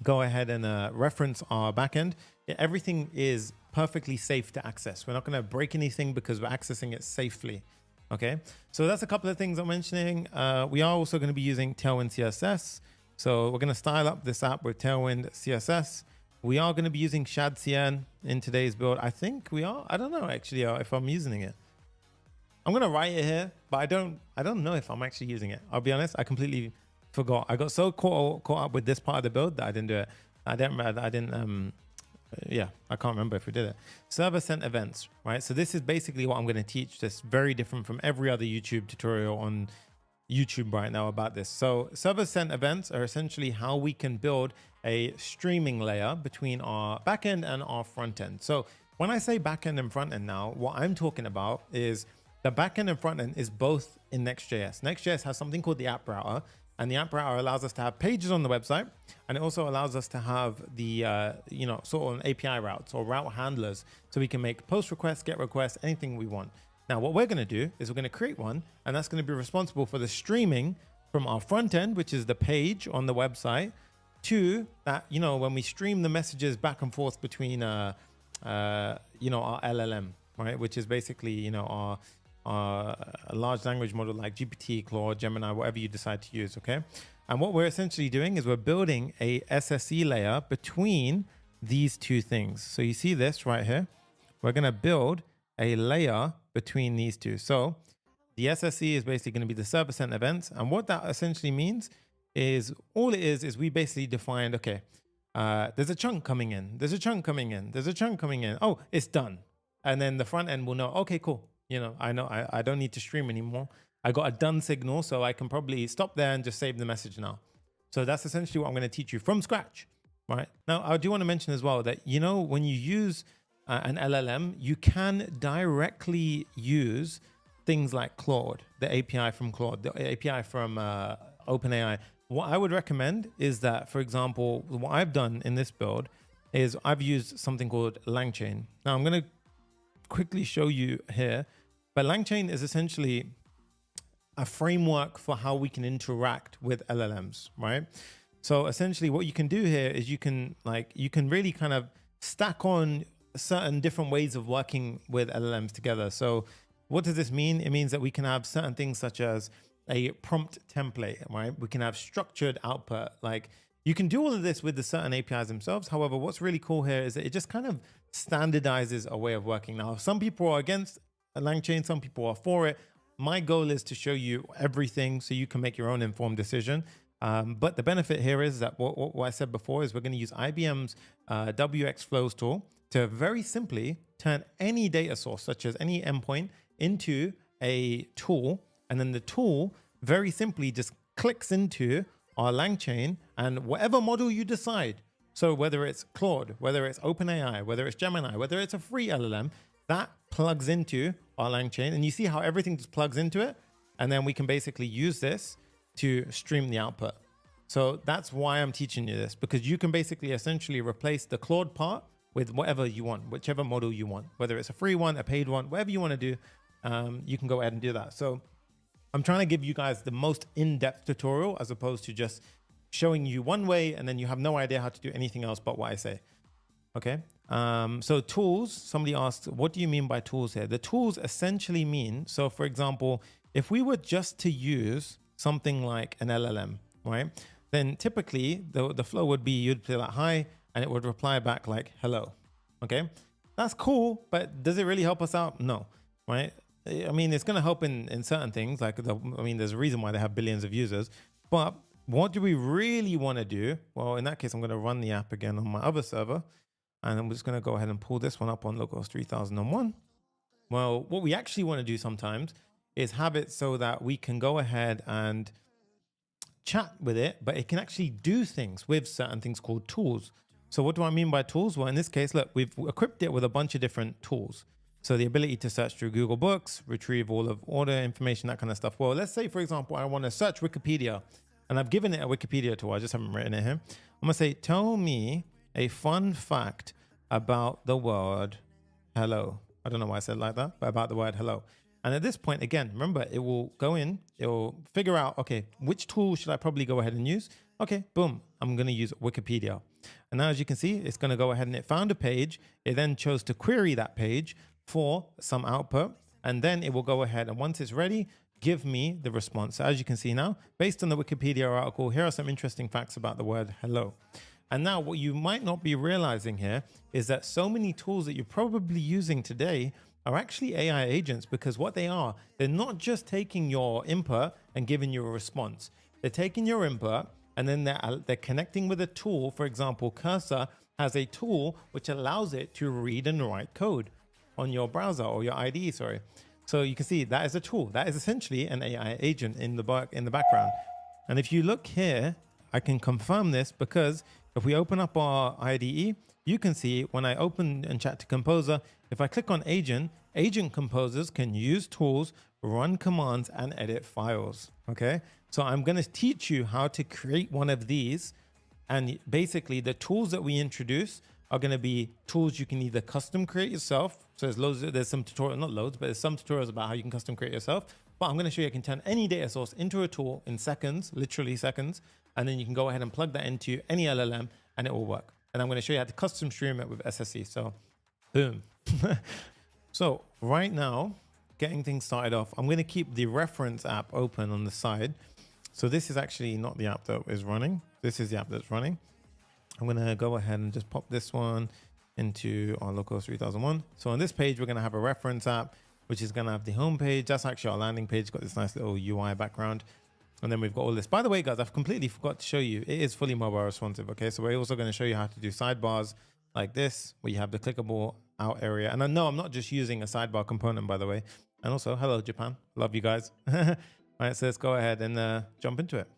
go ahead and reference our backend, everything is perfectly safe to access. We're not going to break anything because we're accessing it safely. Okay, so that's a couple of things I'm mentioning. We are also going to be using Tailwind CSS. So we're going to style up this app with Tailwind CSS. We are going to be using shadcn in today's build. I think we are. I don't know actually if I'm using it. I'm going to write it here, but I don't know if I'm actually using it. I'll be honest. I completely forgot. I got so caught up with this part of the build that I didn't do it. I can't remember if we did it. Server sent events, right? So this is basically what I'm going to teach. That's very different from every other YouTube tutorial on YouTube right now about this. So server sent events are essentially how we can build a streaming layer between our backend and our front end. So when I say backend and front end now, what I'm talking about is the backend and front end is both in Next.js. Next.js has something called the app router. And the app router allows us to have pages on the website. And it also allows us to have the, you know, sort of API routes or route handlers. So we can make post requests, get requests, anything we want. Now, what we're going to do is we're going to create one. And that's going to be responsible for the streaming from our front end, which is the page on the website, to that, you know, when we stream the messages back and forth between, you know, our LLM, right? Which is basically, you know, our a large language model like GPT, Claude, Gemini, whatever you decide to use, okay? And what we're essentially doing is we're building a SSE layer between these two things. So you see this right here. We're going to build a layer between these two. So the SSE is basically going to be the server sent events. And what that essentially means is all it is we basically defined, okay, there's a chunk coming in. There's a chunk coming in. There's a chunk coming in. Oh, it's done. And then the front end will know, okay, cool. You know I don't need to stream anymore. I got a done signal, so I can probably stop there and just save the message now. So that's essentially what I'm going to teach you from scratch. right? Now, I do want to mention as well that, you know, when you use an LLM, you can directly use things like Claude, the API from Claude, the API from OpenAI. What I would recommend is that, for example, what I've done in this build is I've used something called LangChain. Now, I'm going to quickly show you here, but LangChain is essentially a framework for how we can interact with LLMs, right? So essentially what you can do here is you can really kind of stack on certain different ways of working with LLMs together. So what does this mean? It means that we can have certain things such as a prompt template, right? We can have structured output. Like, you can do all of this with the certain APIs themselves. However, what's really cool here is that it just kind of standardizes a way of working. Now, some people are against LangChain, some people are for it. My goal is to show you everything so you can make your own informed decision. But the benefit here is that what I said before is we're going to use IBM's Wxflows tool to very simply turn any data source, such as any endpoint, into a tool. And then the tool very simply just clicks into our LangChain, and whatever model you decide, so whether it's Claude, whether it's OpenAI, whether it's Gemini, whether it's a free LLM, that plugs into our LangChain. And you see how everything just plugs into it. And then we can basically use this to stream the output. So that's why I'm teaching you this, because you can basically essentially replace the Claude part with whatever you want, whichever model you want, whether it's a free one, a paid one, whatever you want to do, you can go ahead and do that. So I'm trying to give you guys the most in-depth tutorial as opposed to just showing you one way and then you have no idea how to do anything else but what I say. Okay. So tools, somebody asked, what do you mean by tools here? The tools essentially mean, so for example, if we were just to use something like an LLM, right? Then typically the flow would be, you'd say like, hi, and it would reply back like, hello. Okay. That's cool, but does it really help us out? No, right? I mean, it's going to help in certain things. Like, there's a reason why they have billions of users, but what do we really want to do? Well, in that case, I'm going to run the app again on my other server, and I'm just going to go ahead and pull this one up on localhost 3001. Well, what we actually want to do sometimes is have it so that we can go ahead and chat with it, but it can actually do things with certain things called tools. So what do I mean by tools? Well, in this case, look, we've equipped it with a bunch of different tools. So the ability to search through Google Books, retrieve all of order information, that kind of stuff. Well, let's say, for example, I want to search Wikipedia, and I've given it a Wikipedia tool. I just haven't written it here. I'm going to say, tell me a fun fact about the word hello. I don't know why I said it like that, but about the word hello. And at this point, again, remember, it will go in, it will figure out, okay, which tool should I probably go ahead and use? Okay, boom, I'm going to use Wikipedia. And now, as you can see, it's going to go ahead and it found a page. It then chose to query that page for some output, and then it will go ahead and once it's ready, give me the response. So as you can see now, based on the Wikipedia article, here are some interesting facts about the word hello. And now what you might not be realizing here is that so many tools that you're probably using today are actually AI agents, because what they are, they're not just taking your input and giving you a response. They're taking your input and then they're connecting with a tool. For example, Cursor has a tool which allows it to read and write code on your browser or your IDE, sorry. So you can see that is a tool. That is essentially an AI agent in the background. And if you look here, I can confirm this, because if we open up our IDE, you can see when I open and chat to Composer, if I click on agent composers can use tools, run commands, and edit files. Okay. So I'm going to teach you how to create one of these. And basically the tools that we introduce are going to be tools you can either custom create yourself. So there's some tutorials, not loads, but there's some tutorials about how you can custom create yourself. But I'm going to show you I can turn any data source into a tool in seconds, literally seconds. And then you can go ahead and plug that into any LLM and it will work. And I'm going to show you how to custom stream it with SSE. So boom. So right now, getting things started off, I'm going to keep the reference app open on the side. So this is actually not the app that is running. This is the app that's running. I'm going to go ahead and just pop this one into our localhost 3001. So on this page, we're going to have a reference app, which is going to have the home page. That's actually our landing page. It's got this nice little UI background. And then we've got all this. By the way, guys, I've completely forgot to show you. It is fully mobile responsive. Okay, so we're also going to show you how to do sidebars like this, where you have the clickable out area. And I know I'm not just using a sidebar component, by the way. And also, hello, Japan. Love you guys. All right, so let's go ahead and jump into it.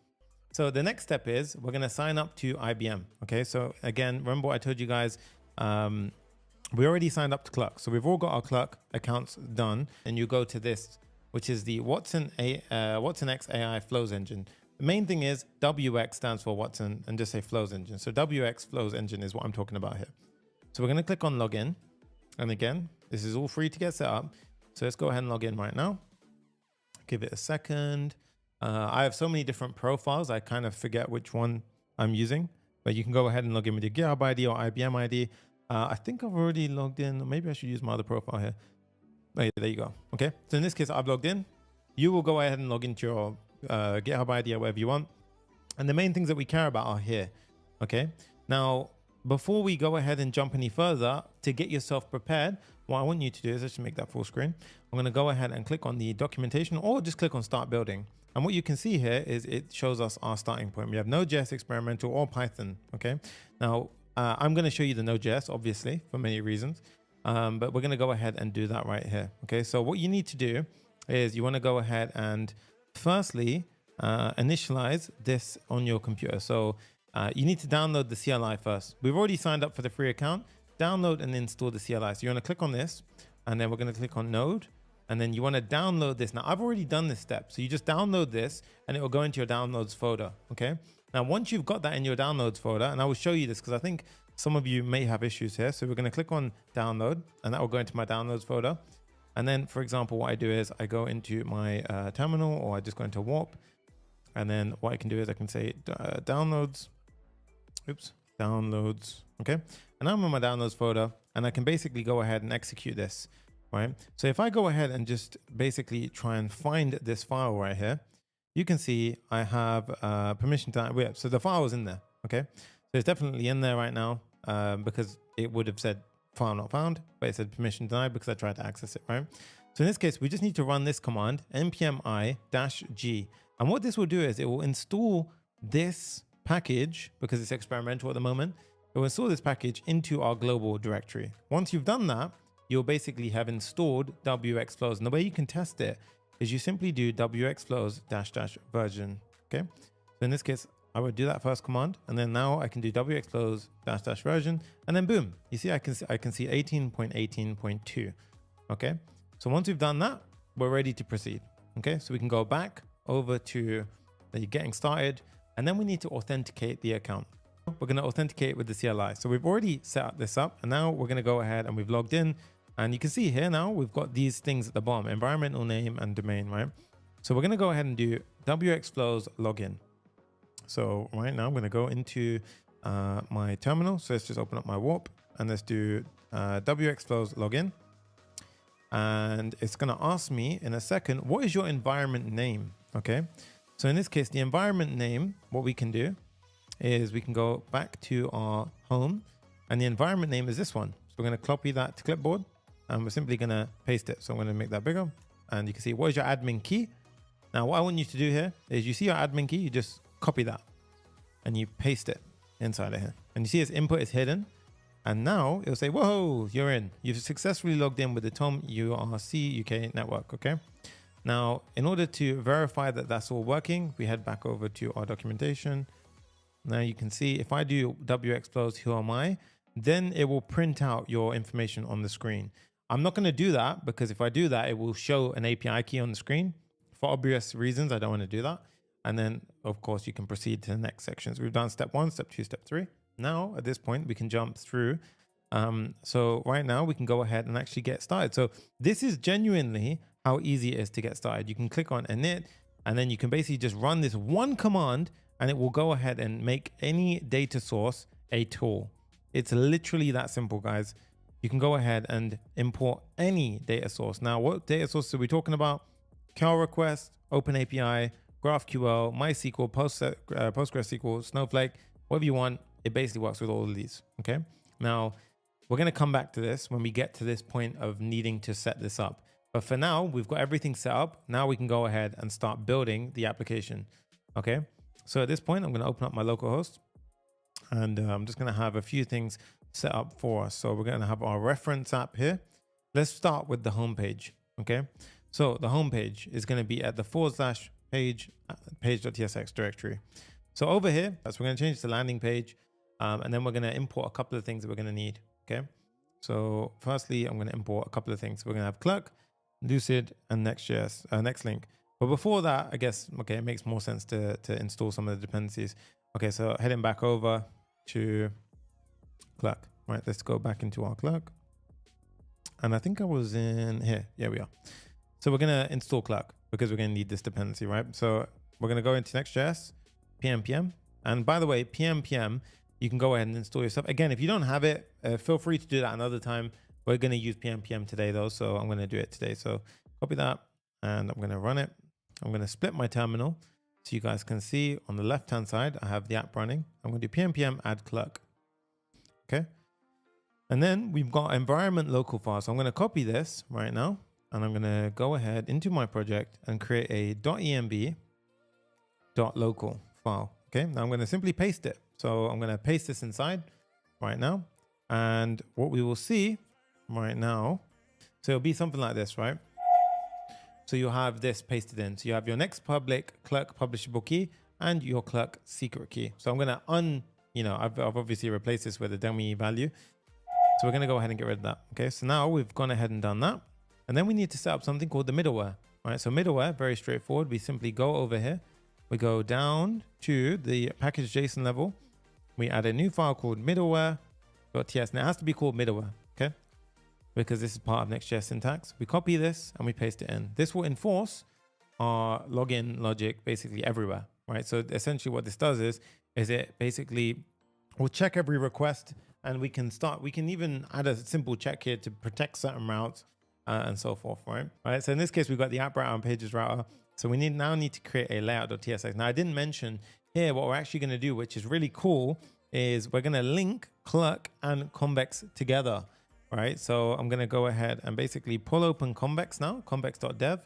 So the next step is we're going to sign up to IBM. Okay. So again, remember what I told you guys, we already signed up to Clerk. So we've all got our Clerk accounts done, and you go to this, which is the Watson X AI Flows engine. The main thing is WX stands for Watson, and just say Flows engine. So Wxflows engine is what I'm talking about here. So we're going to click on login. And again, this is all free to get set up. So let's go ahead and log in right now. Give it a second. I have so many different profiles. I kind of forget which one I'm using, but you can go ahead and log in with your GitHub ID or IBM ID. I think I've already logged in. Maybe I should use my other profile here. Oh, yeah, there you go. Okay. So in this case, I've logged in. You will go ahead and log into your GitHub ID or whatever you want. And the main things that we care about are here. Okay. Now, before we go ahead and jump any further, to get yourself prepared, what I want you to do is, let's just make that full screen. I'm going to go ahead and click on the documentation, or just click on start building. And what you can see here is it shows us our starting point. We have Node.js, experimental, or Python. Okay. Now, I'm going to show you the Node.js, obviously, for many reasons. But we're going to go ahead and do that right here. Okay. So what you need to do is you want to go ahead and firstly, initialize this on your computer. So you need to download the CLI first. We've already signed up for the free account. Download and install the CLI. So you want to click on this, and then we're going to click on Node, and then you want to download this. Now, I've already done this step. So you just download this, and it will go into your downloads folder. Okay. Now, once you've got that in your downloads folder, and I will show you this because I think some of you may have issues here. So we're going to click on download, and that will go into my downloads folder. And then, for example, what I do is I go into my terminal, or I just go into Warp. And then what I can do is I can say downloads. Oops, downloads. Okay. And I'm in my downloads folder, and I can basically go ahead and execute this, right? So if I go ahead and just basically try and find this file right here, you can see I have permission to, so the file is in there. Okay. So it's definitely in there right now because it would have said file not found, but it said permission denied because I tried to access it, right? So in this case, we just need to run this command, npm-i-g. And what this will do is it will install this package, because it's experimental at the moment. It will install this package into our global directory. Once you've done that, you'll basically have installed Wxflows. And the way you can test it is you simply do Wxflows --version. Okay. So in this case, I would do that first command, and then now I can do Wxflows --version, and then boom, you see I can see 18.18.2. Okay. So once we've done that, we're ready to proceed. Okay. So we can go back over to the getting started, and then we need to authenticate the account. We're going to authenticate with the CLI. So we've already set this up, and now we're going to go ahead and we've logged in, and you can see here now we've got these things at the bottom, environmental name and domain, right? So we're going to go ahead and do Wxflows login. So right now I'm going to go into my terminal. So let's just open up my Warp, and let's do Wxflows login. And it's going to ask me in a second, what is your environment name? Okay. So in this case, the environment name, what we can do is we can go back to our home, and the environment name is this one. So we're going to copy that to clipboard, and we're simply going to paste it. So I'm going to make that bigger, and you can see what is your admin key. Now, what I want you to do here is you see your admin key, you just copy that and you paste it inside of here. And you see its input is hidden. And now it'll say, whoa, you're in. You've successfully logged in with the Tom URC UK network. Okay. Now, in order to verify that that's all working, we head back over to our documentation. Now you can see if I do Wxflows, who am I, then it will print out your information on the screen. I'm not going to do that because if I do that, it will show an API key on the screen. For obvious reasons, I don't want to do that. And then, of course, you can proceed to the next sections. We've done step 1, step 2, step 3. Now, at this point, we can jump through. So right now, we can go ahead and actually get started. So this is genuinely how easy it is to get started. You can click on init, and then you can basically just run this one command, and it will go ahead and make any data source a tool. It's literally that simple, guys. You can go ahead and import any data source. Now, what data sources are we talking about? curl request, OpenAPI, GraphQL, MySQL, PostgreSQL, Snowflake, whatever you want. It basically works with all of these. Okay. Now, we're going to come back to this when we get to this point of needing to set this up. But for now, we've got everything set up. Now we can go ahead and start building the application. Okay. So at this point, I'm going to open up my localhost, and I'm just going to have a few things set up for us. So we're going to have our reference app here. Let's start with the home page. Okay. So the home page is going to be at the /page.tsx directory. So over here, so we're going to change the landing page, and then we're going to import a couple of things that we're going to need. Okay. So firstly, I'm going to import a couple of things. We're going to have Clerk, Lucid, and Next.js, Next-Link. But before that, I guess, okay, it makes more sense to install some of the dependencies. Okay, so heading back over to Clerk. Right, let's go back into our Clerk. And I think I was in here. Yeah, we are. So we're going to install Clerk because we're going to need this dependency, right? So we're going to go into Next.js, pm. And by the way, pm, you can go ahead and install yourself. Again, if you don't have it, feel free to do that another time. We're going to use pm today though, so I'm going to do it today. So copy that and I'm going to run it. I'm going to split my terminal so you guys can see on the left-hand side, I have the app running. I'm going to do pm add Clerk. Okay. And then we've got environment local file. So I'm going to copy this right now and I'm going to go ahead into my project and create a .env .local file. Okay. Now I'm going to simply paste it. So I'm going to paste this inside right now. And what we will see right now, so it'll be something like this, right? So you'll have this pasted in. So you have your next public Clerk publishable key and your Clerk secret key. So I'm going to I've obviously replaced this with a dummy value. So we're going to go ahead and get rid of that. Okay. So now we've gone ahead and done that. And then we need to set up something called the middleware, right? So middleware, very straightforward. We simply go over here. We go down to the package.json level. We add a new file called middleware.ts. Now it has to be called middleware. Okay. Because this is part of Next.js syntax. We copy this and we paste it in. This will enforce our login logic basically everywhere, right? So essentially what this does is it basically will check every request and we can even add a simple check here to protect certain routes and so forth, right? Right. So in this case, we've got the app router and pages router. So we now need to create a layout.tsx. Now I didn't mention here what we're actually going to do, which is really cool, is we're going to link Clerk and Convex together. Right, so I'm going to go ahead and basically pull open Convex now, convex.dev,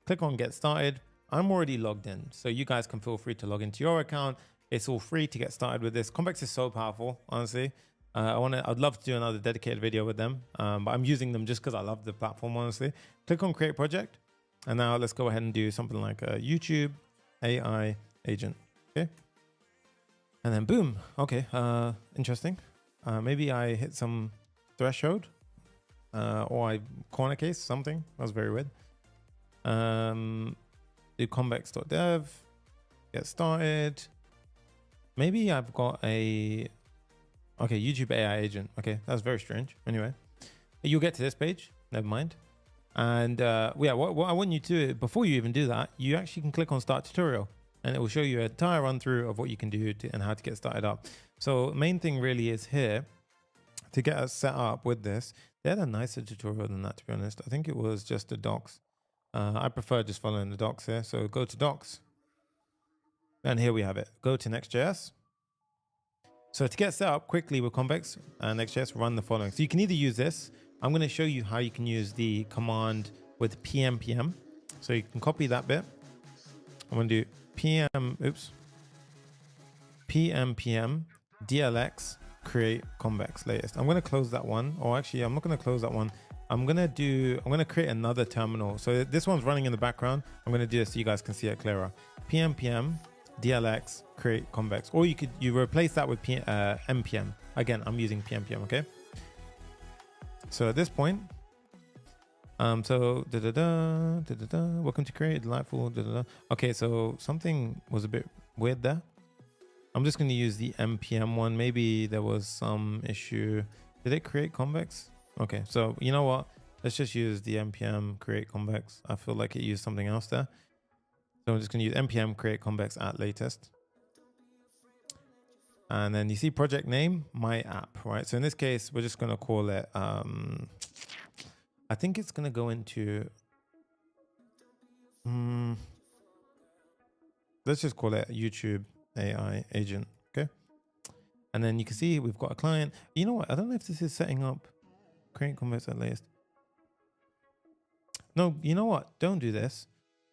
click on get started. I'm already logged in, so you guys can feel free to log into your account. It's all free to get started with this. Convex is so powerful, honestly. I'd love to do another dedicated video with them, but I'm using them just because I love the platform, honestly. Click on create project, and now let's go ahead and do something like a YouTube AI agent, okay? And then boom, okay, interesting. Maybe I hit some threshold or I corner case something. That was very weird. Do convex.dev, get started. Maybe I've got a YouTube AI agent. Okay, that's very strange. Anyway, you'll get to this page, never mind. And yeah, what I want you to do before you even do that, you actually can click on start tutorial and it will show you an entire run through of what you can do and how to get started up. So main thing really is here to get us set up with this. They had a nicer tutorial than that, to be honest. I think it was just the docs. I prefer just following the docs here. So go to docs. And here we have it. Go to Next.js. So to get set up quickly with Convex and Next.js, run the following. So you can either use this. I'm going to show you how you can use the command with pm. So you can copy that bit. I'm going to do pm DLX create Convex latest. I'm going to close that one. Or actually, I'm not going to close that one. I'm going to create another terminal. So this one's running in the background. I'm going to do this so you guys can see it clearer. pm DLX create Convex. Or you replace that with npm. Again, I'm using pm, okay? So at this point, welcome to create delightful. Okay, so something was a bit weird there. I'm just going to use the npm one. Maybe there was some issue. Did it create Convex? Okay, so you know what? Let's just use the npm create Convex. I feel like it used something else there. So I'm just going to use npm create Convex at latest. And then you see project name, my app, right? So in this case, we're just going to call it, I think it's going to go into, let's just call it YouTube AI agent, okay? And then you can see we've got a client. You know what? I don't know if this is setting up create Convex at latest. No, you know what? Don't do this.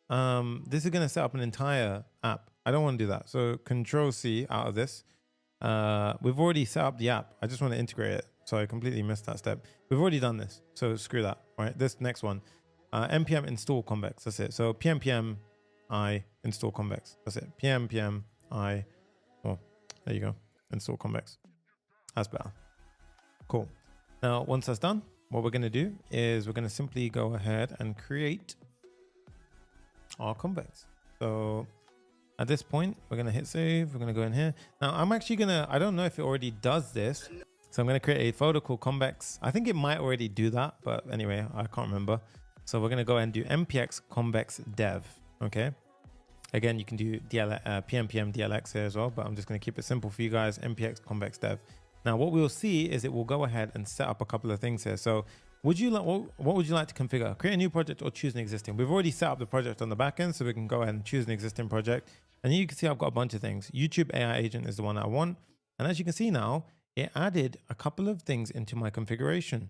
This is going to set up an entire app. I don't want to do that. So Control C out of this. We've already set up the app. I just want to integrate it. So I completely missed that step. We've already done this. So screw that, right? This next one, npm install Convex. That's it. So pm I install Convex. That's it. pm I There you go. Install Convex. That's better. Cool. Now, once that's done, what we're going to do is we're going to simply go ahead and create our Convex. So at this point, we're going to hit save. We're going to go in here. Now, I'm actually going to, I don't know if it already does this. So I'm going to create a folder called Convex. I think it might already do that, but anyway, I can't remember. So we're going to go ahead and do npx convex dev. Okay. Again, you can do pnpm DLX here as well, but I'm just going to keep it simple for you guys. npx convex dev. Now, what we'll see is it will go ahead and set up a couple of things here. So would you like, what would you like to configure? Create a new project or choose an existing? We've already set up the project on the backend, so we can go ahead and choose an existing project. And you can see I've got a bunch of things. YouTube AI agent is the one I want. And as you can see now, it added a couple of things into my configuration.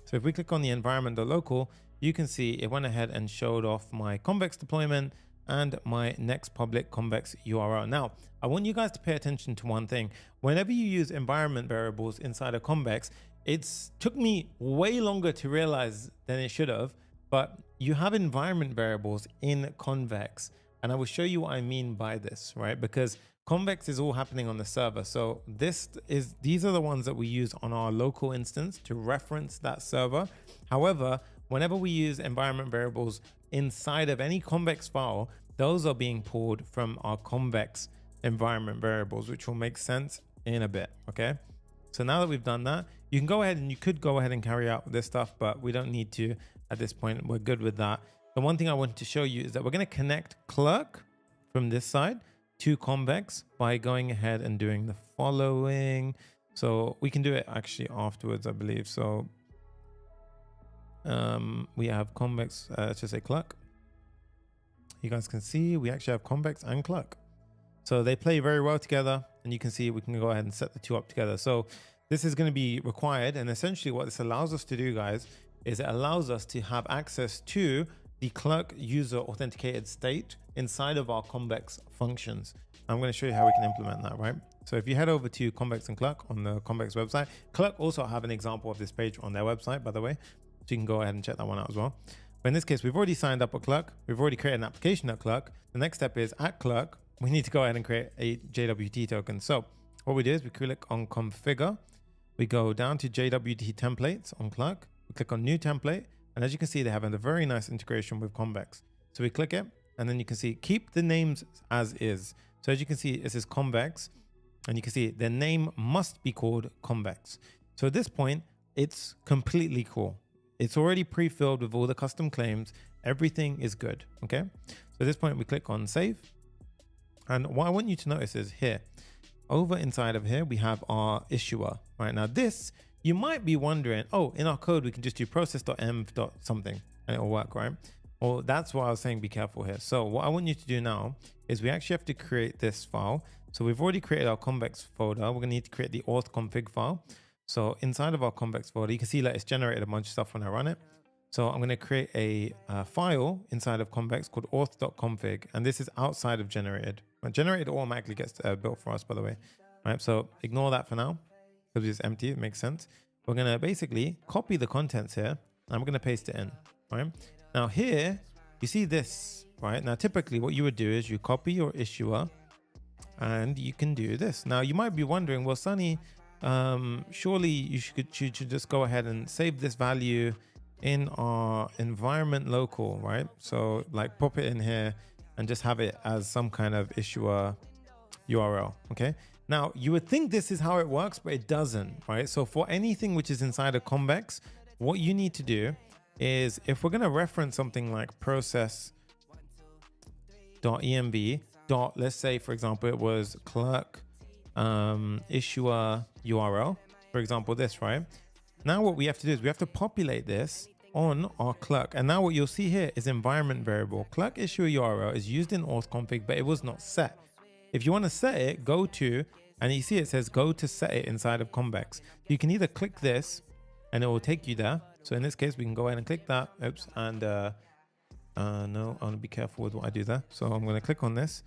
So if we click on the environment.local, you can see it went ahead and showed off my Convex deployment and my next public Convex URL. Now, I want you guys to pay attention to one thing. Whenever you use environment variables inside a Convex, it's took me way longer to realize than it should have, but you have environment variables in Convex. And I will show you what I mean by this, right? Because Convex is all happening on the server. So these are the ones that we use on our local instance to reference that server. However, whenever we use environment variables inside of any Convex file, those are being pulled from our Convex environment variables, which will make sense in a bit. Okay. So now that we've done that, you can go ahead and you could go ahead and carry out this stuff, but we don't need to at this point. We're good with that. The one thing I wanted to show you is that we're going to connect Clerk from this side to Convex by going ahead and doing the following. So we can do it actually afterwards, I believe. So we have Convex, let's just say Clerk. You guys can see we actually have Convex and Clerk. So they play very well together, and you can see we can go ahead and set the two up together. So this is going to be required. And essentially what this allows us to do, guys, is it allows us to have access to the Clerk user authenticated state inside of our Convex functions. I'm going to show you how we can implement that, right? So if you head over to Convex and Clerk on the Convex website, Clerk also have an example of this page on their website, by the way. So you can go ahead and check that one out as well. But in this case, we've already signed up at Clerk. We've already created an application at Clerk. The next step is at Clerk, we need to go ahead and create a JWT token. So what we do is we click on configure. We go down to JWT templates on Clerk. We click on new template. And as you can see, they have a very nice integration with Convex. So we click it, and then you can see keep the names as is. So as you can see, it says Convex, and you can see their name must be called Convex. So at this point, it's completely cool. It's already pre-filled with all the custom claims. Everything is good. Okay. So at this point, we click on save. And what I want you to notice is here, over inside of here, we have our issuer. Right now, this, you might be wondering, oh, in our code, we can just do process.env.something and it will work, right? Well, that's why I was saying be careful here. So what I want you to do now is we actually have to create this file. So we've already created our Convex folder. We're going to need to create the auth config file. So inside of our Convex folder, you can see that it's generated a bunch of stuff when I run it. So I'm going to create a file inside of Convex called auth.config. And this is outside of generated. But generated automatically gets built for us, by the way. Right? So ignore that for now because it's empty. It makes sense. We're going to basically copy the contents here and we're going to paste it in. Right? Now here, you see this, right? Now, typically what you would do is you copy your issuer and you can do this. Now you might be wondering, well, Sunny, surely you should just go ahead and save this value in our environment local, right? So like pop it in here and just have it as some kind of issuer URL. Okay. Now you would think this is how it works, but it doesn't, right? So for anything which is inside a Convex, what you need to do is if we're going to reference something like process.env. Let's say, for example, it was clerk issuer URL, for example, this, right? Now what we have to do is we have to populate this on our clerk. And now what you'll see here is environment variable. Clerk issuer URL is used in auth config, but it was not set. If you want to set it, go to, and you see it says go to set it inside of Convex. You can either click this and it will take you there. So in this case, we can go ahead and click that. Oops. And no, I want to be careful with what I do there. So I'm going to click on this,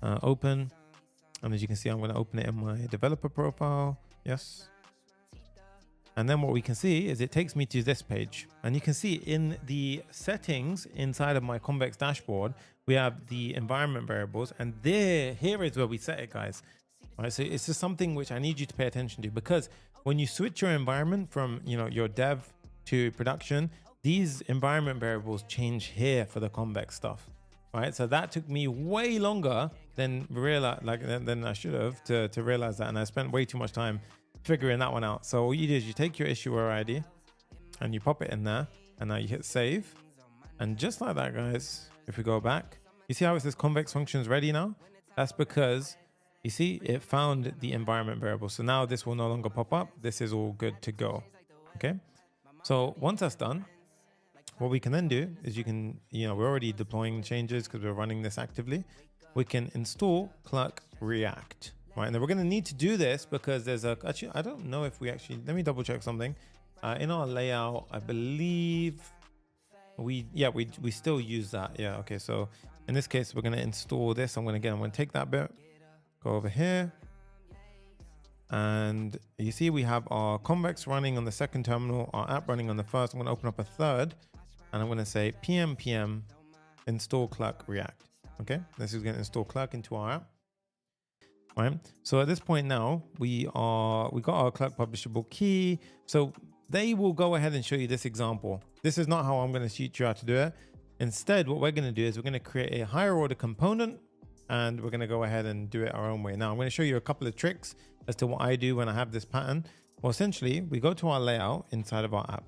open. And as you can see, I'm going to open it in my developer profile. Yes. And then what we can see is it takes me to this page. And you can see in the settings inside of my Convex dashboard, we have the environment variables. And here is where we set it, guys. right? So it's just something which I need you to pay attention to, because when you switch your environment from, you know, your dev to production, these environment variables change here for the Convex stuff, right? So that took me way longer than than I should have to realize that. And I spent way too much time figuring that one out. So all you do is you take your issuer ID and you pop it in there, and now you hit save. And just like that, guys, if we go back, you see how it says Convex functions ready now? That's because you see it found the environment variable. So now this will no longer pop up. This is all good to go. Okay. So once that's done, what we can then do is we're already deploying changes because we're running this actively. We can install Clerk React, right? And then we're going to need to do this because actually, I don't know if let me double check something. In our layout, I believe we still use that. Yeah. Okay. So in this case, we're going to install this. I'm going to take that bit, go over here. And you see, we have our Convex running on the second terminal, our app running on the first. I'm going to open up a third, and I'm going to say pm install Clerk React. Okay. This is going to install Clerk into our app. Right. So at this point now, we got our Clerk publishable key. So they will go ahead and show you this example. This is not how I'm going to teach you how to do it. Instead, what we're going to do is we're going to create a higher order component, and we're going to go ahead and do it our own way. Now I'm going to show you a couple of tricks as to what I do when I have this pattern. Well, essentially we go to our layout inside of our app.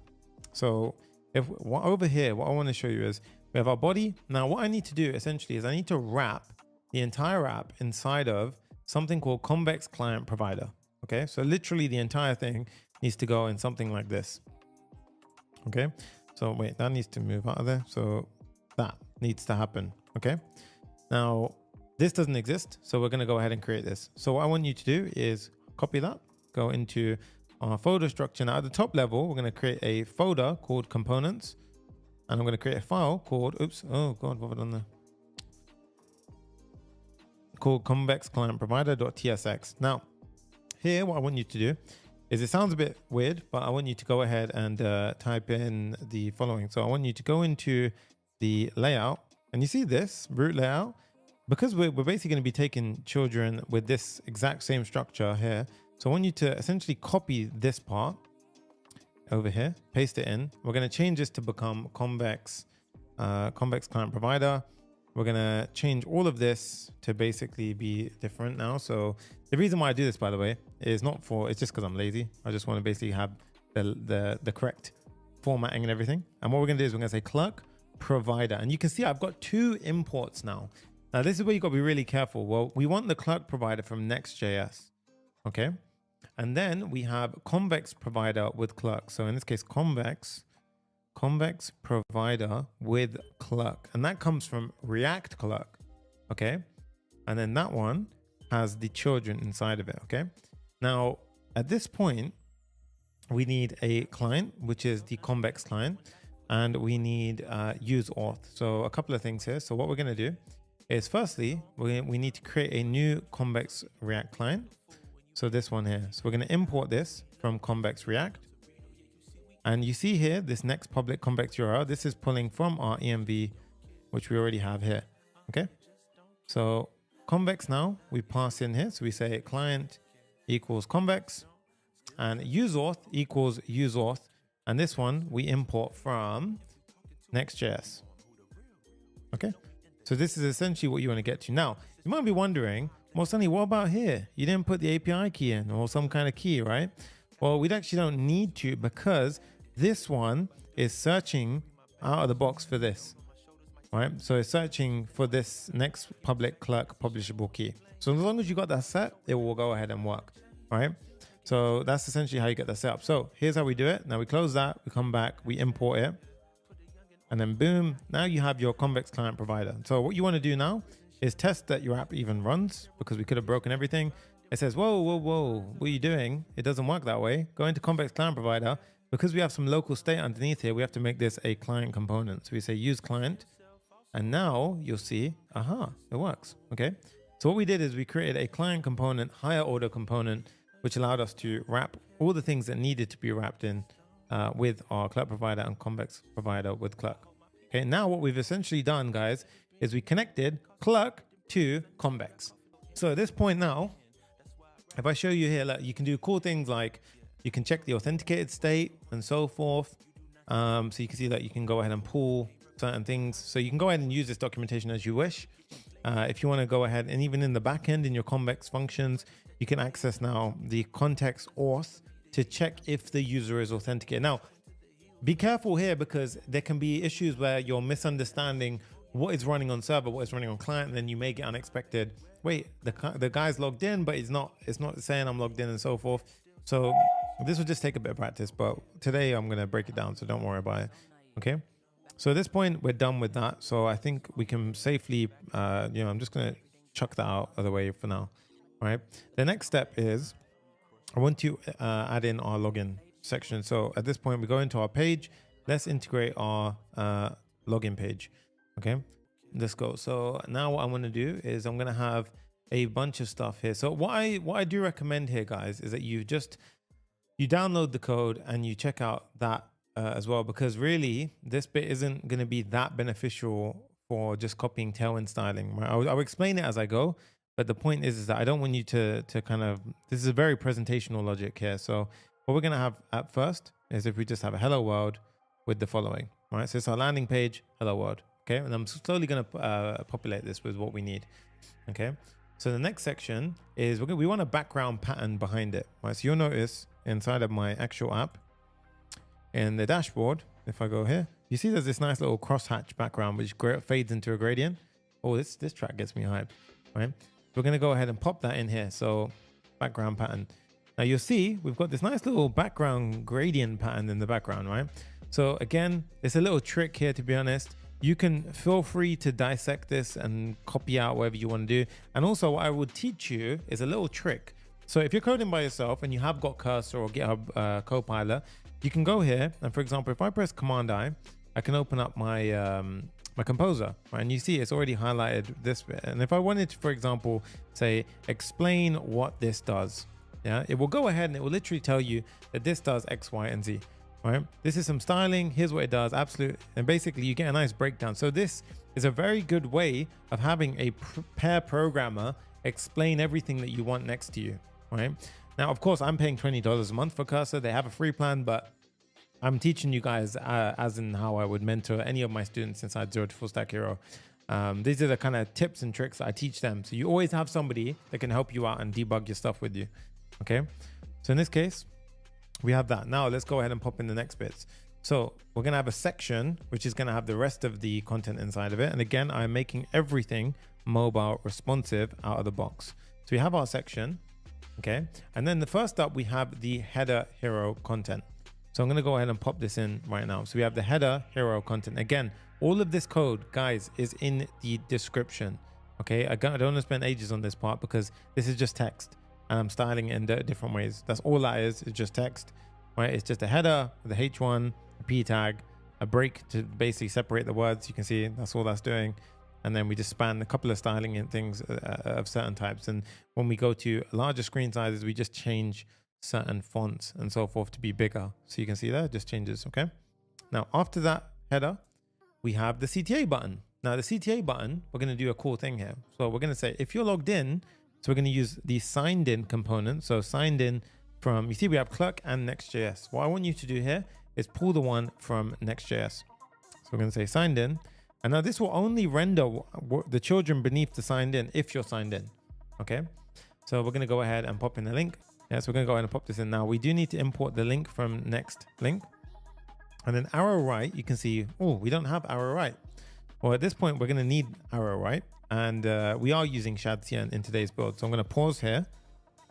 So over here, what I want to show you is we have our body. Now what I need to do essentially is I need to wrap the entire app inside of something called Convex Client Provider. Okay. So literally the entire thing needs to go in something like this. Okay. So wait, that needs to move out of there. So that needs to happen. Okay. Now this doesn't exist. So we're going to go ahead and create this. So what I want you to do is copy that, go into our folder structure. Now at the top level, we're going to create a folder called components, and I'm going to create a file called, oh God, what have I done there? Called Convex Client Provider.tsx. Now here, what I want you to do is, it sounds a bit weird, but I want you to go ahead and type in the following. So I want you to go into the layout, and you see this root layout, because we're basically going to be taking children with this exact same structure here. So I want you to essentially copy this part over here, paste it in. We're going to change this to become Convex Client Provider. We're going to change all of this to basically be different now. So the reason why I do this, by the way, is it's just because I'm lazy. I just want to basically have the correct formatting and everything. And what we're going to do is we're going to say Clerk Provider. And you can see I've got two imports now. Now, this is where you've got to be really careful. Well, we want the Clerk Provider from Next.js. Okay. And then we have Convex Provider with Clerk. So in this case, Convex Provider with Clerk. And that comes from React Clerk. Okay. And then that one has the children inside of it. Okay. Now, at this point, we need a client, which is the Convex client, and we need use auth. So a couple of things here. So what we're going to do is, firstly, we need to create a new Convex React client. So this one here. So we're going to import this from Convex React. And you see here, this next public Convex URL, this is pulling from our env, which we already have here. Okay. So Convex now we pass in here. So we say client equals Convex, and use auth equals use auth. And this one we import from Next.js. Okay. So this is essentially what you want to get to. Now, you might be wondering, well, Sunny, what about here? You didn't put the API key in, or some kind of key, right? Well, we actually don't need to, because this one is searching out of the box for this, right? So it's searching for this next public Clerk publishable key. So as long as you got that set, it will go ahead and work, right? So that's essentially how you get that set up. So here's how we do it. Now we close that, we come back, we import it. And then boom, now you have your Convex Client Provider. So what you want to do now is test that your app even runs, because we could have broken everything. It says, whoa, what are you doing? It doesn't work that way. Go into Convex Client Provider. Because we have some local state underneath here, we have to make this a client component. So we say use client, and now you'll see, it works. Okay. So what we did is we created a client component, higher order component, which allowed us to wrap all the things that needed to be wrapped in with our Clerk Provider and Convex Provider with Clerk. Okay, now what we've essentially done, guys, is we connected Clerk to Convex. So at this point now, if I show you here, like, you can do cool things like you can check the authenticated state and so forth. So you can see that you can go ahead and pull certain things. So you can go ahead and use this documentation as you wish. If you want to go ahead, and even in the backend in your Convex functions, you can access now the context auth to check if the user is authenticated. Now, be careful here because there can be issues where you're misunderstanding what is running on server, what is running on client, and then you may get unexpected. Wait, the guy's logged in, but it's not saying I'm logged in and so forth. So this will just take a bit of practice, but today I'm going to break it down, so don't worry about it. Okay. So at this point, we're done with that. So I think we can safely, I'm just going to chuck that out of the way for now. All right. The next step is I want to add in our login section. So at this point, we go into our page. Let's integrate our login page. Okay, let's go. So now what I want to do is I'm going to have a bunch of stuff here. So what I do recommend here, guys, is that you download the code and you check out that as well, because really this bit isn't going to be that beneficial for just copying Tailwind styling. Right? I'll explain it as I go, but the point is that I don't want you to kind of, this is a very presentational logic here. So what we're going to have at first is if we just have a hello world with the following, right? So it's our landing page, hello world. Okay, and I'm slowly going to populate this with what we need. Okay, so the next section is we want a background pattern behind it. Right, so you'll notice inside of my actual app in the dashboard, if I go here, you see there's this nice little crosshatch background which fades into a gradient. Oh, this track gets me hyped. Right, we're going to go ahead and pop that in here. So background pattern. Now you'll see we've got this nice little background gradient pattern in the background, right? So again, it's a little trick here, to be honest. You can feel free to dissect this and copy out whatever you want to do. And also what I would teach you is a little trick. So if you're coding by yourself and you have got Cursor or GitHub Copilot, you can go here. And for example, if I press Command I can open up my my composer, right? And you see it's already highlighted this bit. And if I wanted to, for example, say, explain what this does, yeah, it will go ahead and it will literally tell you that this does X, Y, and Z. Right, this is some styling. Here's what it does. Absolute, and basically you get a nice breakdown. So this is a very good way of having a pair programmer explain everything that you want next to you. Right now, of course, I'm paying $20 a month for Cursor. They have a free plan, but I'm teaching you guys as in how I would mentor any of my students inside Zero to Full Stack Hero. These are the kind of tips and tricks I teach them. So you always have somebody that can help you out and debug your stuff with you. Okay, so in this case, we have that. Now let's go ahead and pop in the next bits. So we're going to have a section, which is going to have the rest of the content inside of it. And again, I'm making everything mobile responsive out of the box. So we have our section. Okay. And then the first up, we have the header hero content. So I'm going to go ahead and pop this in right now. So we have the header hero content. Again, all of this code, guys, is in the description. Okay. I don't want to spend ages on this part because this is just text. And I'm styling it in different ways. That's all that is just text, right? It's just a header, the H1, a P tag, a break to basically separate the words. You can see that's all that's doing. And then we just span a couple of styling and things of certain types. And when we go to larger screen sizes, we just change certain fonts and so forth to be bigger. So you can see that it just changes, okay? Now, after that header, we have the CTA button. Now the CTA button, we're gonna do a cool thing here. So we're gonna say, if you're logged in, so we're going to use the signed in component. So signed in from, you see we have Clerk and Next.js. What I want you to do here is pull the one from Next.js. So we're going to say signed in. And now this will only render the children beneath the signed in if you're signed in. Okay. So we're going to go ahead and pop in the link. Yes, we're going to go ahead and pop this in now. We do need to import the link from Next link. And then arrow right, you can see, oh, we don't have arrow right. Well, at this point, we're going to need arrow right. And we are using shadcn in today's build. So I'm going to pause here,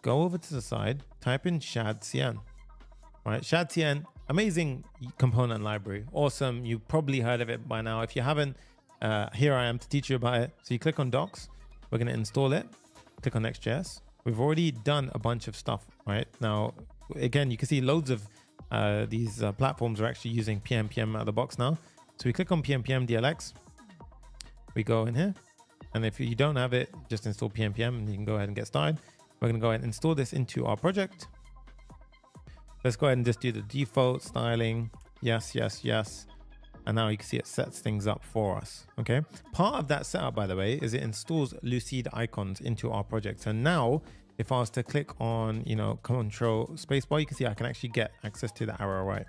go over to the side, type in shadcn. All right, shadcn, amazing component library. Awesome. You've probably heard of it by now. If you haven't, here I am to teach you about it. So you click on docs. We're going to install it. Click on Next.js. We've already done a bunch of stuff, right? Now, again, you can see loads of these platforms are actually using PNPM out of the box now. So we click on PNPM DLX. We go in here. And if you don't have it, just install PNPM and you can go ahead and get started. We're going to go ahead and install this into our project. Let's go ahead and just do the default styling. Yes, yes, yes. And now you can see it sets things up for us. Okay. Part of that setup, by the way, is it installs Lucid icons into our project. So now if I was to click on, control spacebar, you can see I can actually get access to the arrow right.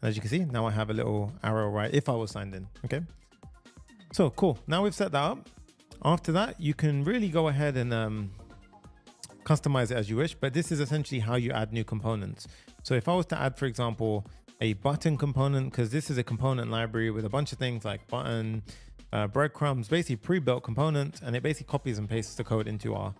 And as you can see, now I have a little arrow right if I was signed in. Okay. So cool. Now we've set that up. After that, you can really go ahead and customize it as you wish, but this is essentially how you add new components. So if I was to add, for example, a button component, because this is a component library with a bunch of things like button, breadcrumbs, basically pre-built components, and it basically copies and pastes the code into our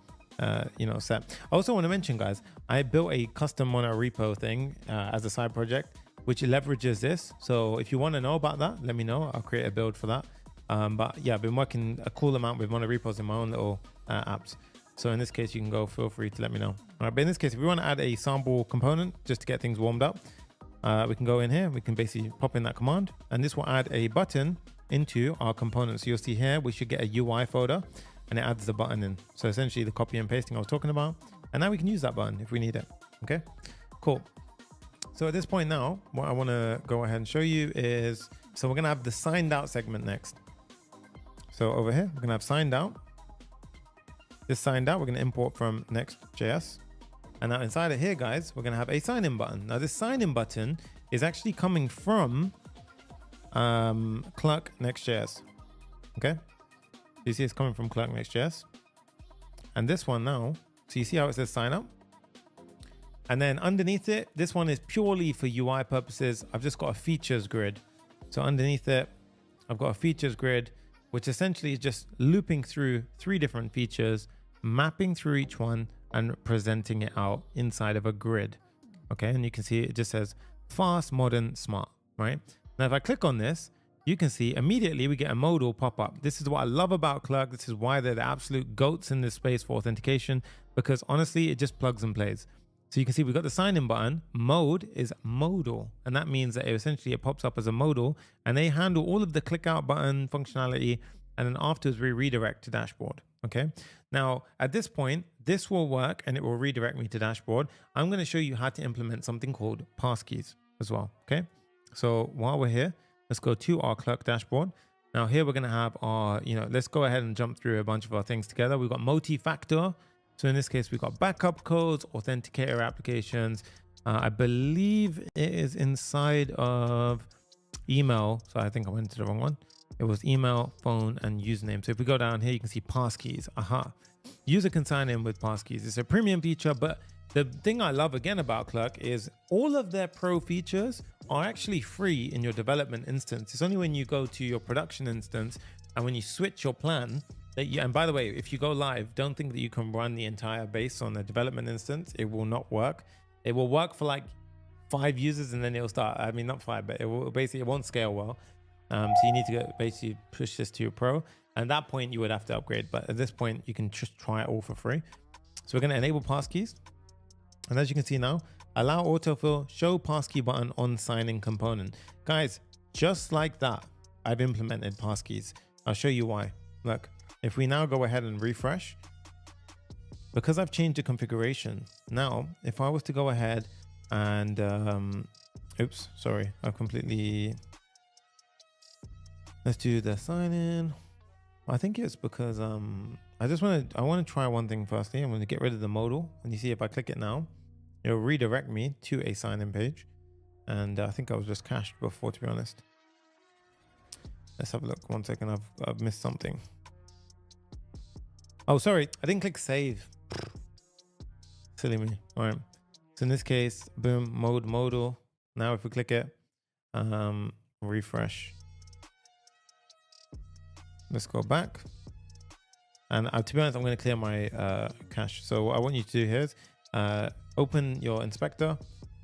set. I also want to mention, guys, I built a custom mono repo thing as a side project, which leverages this. So if you want to know about that, let me know. I'll create a build for that. But yeah, I've been working a cool amount with mono repos in my own little apps. So in this case, you can go, feel free to let me know. All right, but in this case, if we want to add a sample component just to get things warmed up, we can go in here. We can basically pop in that command, and this will add a button into our component. So you'll see here, we should get a UI folder, and it adds the button in. So essentially the copy and pasting I was talking about. And now we can use that button if we need it. Okay, cool. So at this point now, what I want to go ahead and show you is, so we're going to have the signed out segment next. So over here, we're going to have signed out. This signed out, we're going to import from Next.js. And now inside of here, guys, we're going to have a sign in button. Now this sign in button is actually coming from Clerk Next.js. Okay. You see it's coming from Clerk Next.js. And this one now, so you see how it says sign up? And then underneath it, this one is purely for UI purposes. I've just got a features grid. So underneath it, I've got a features grid, which essentially is just looping through 3 different features, mapping through each one and presenting it out inside of a grid. Okay, and you can see it just says fast, modern, smart, right? Now, if I click on this, you can see immediately we get a modal pop up. This is what I love about Clerk. This is why they're the absolute goats in this space for authentication, because honestly, it just plugs and plays. So you can see we've got the sign in button. Mode is modal. And that means that essentially it pops up as a modal, and they handle all of the click out button functionality. And then afterwards we redirect to dashboard. Okay. Now at this point, this will work and it will redirect me to dashboard. I'm going to show you how to implement something called passkeys as well. Okay. So while we're here, let's go to our Clerk dashboard. Now here we're going to have our, let's go ahead and jump through a bunch of our things together. We've got multi-factor. So in this case, we've got backup codes, authenticator applications. I believe it is inside of email. So I think I went to the wrong one. It was email, phone, and username. So if we go down here, you can see passkeys. Aha. User can sign in with passkeys. It's a premium feature, but the thing I love again about Clerk is all of their pro features are actually free in your development instance. It's only when you go to your production instance and when you switch your plan that you, and by the way, if you go live, don't think that you can run the entire base on the development instance. It will not work. It will work for like 5 users and then it'll start. I mean, not 5, but it will basically, it won't scale well. So you need to basically push this to your pro. And at that point you would have to upgrade. But at this point, you can just try it all for free. So we're going to enable passkeys. And as you can see now, allow autofill, show passkey button on signing component. Guys, just like that, I've implemented passkeys. I'll show you why. Look, if we now go ahead and refresh, because I've changed the configuration. Now, if I was to go ahead and, oops, sorry, I've completely, let's do the sign in. I think it's because I want to try one thing firstly. I'm going to get rid of the modal, and you see if I click it now, it'll redirect me to a sign-in page. And I think I was just cached before, to be honest. Let's have a look. 1 second, I've missed something. Oh, sorry, I didn't click save. Silly me. All right. So in this case, boom, modal. Now if we click it, refresh. Let's go back. And to be honest, I'm going to clear my cache. So what I want you to do here is open your inspector,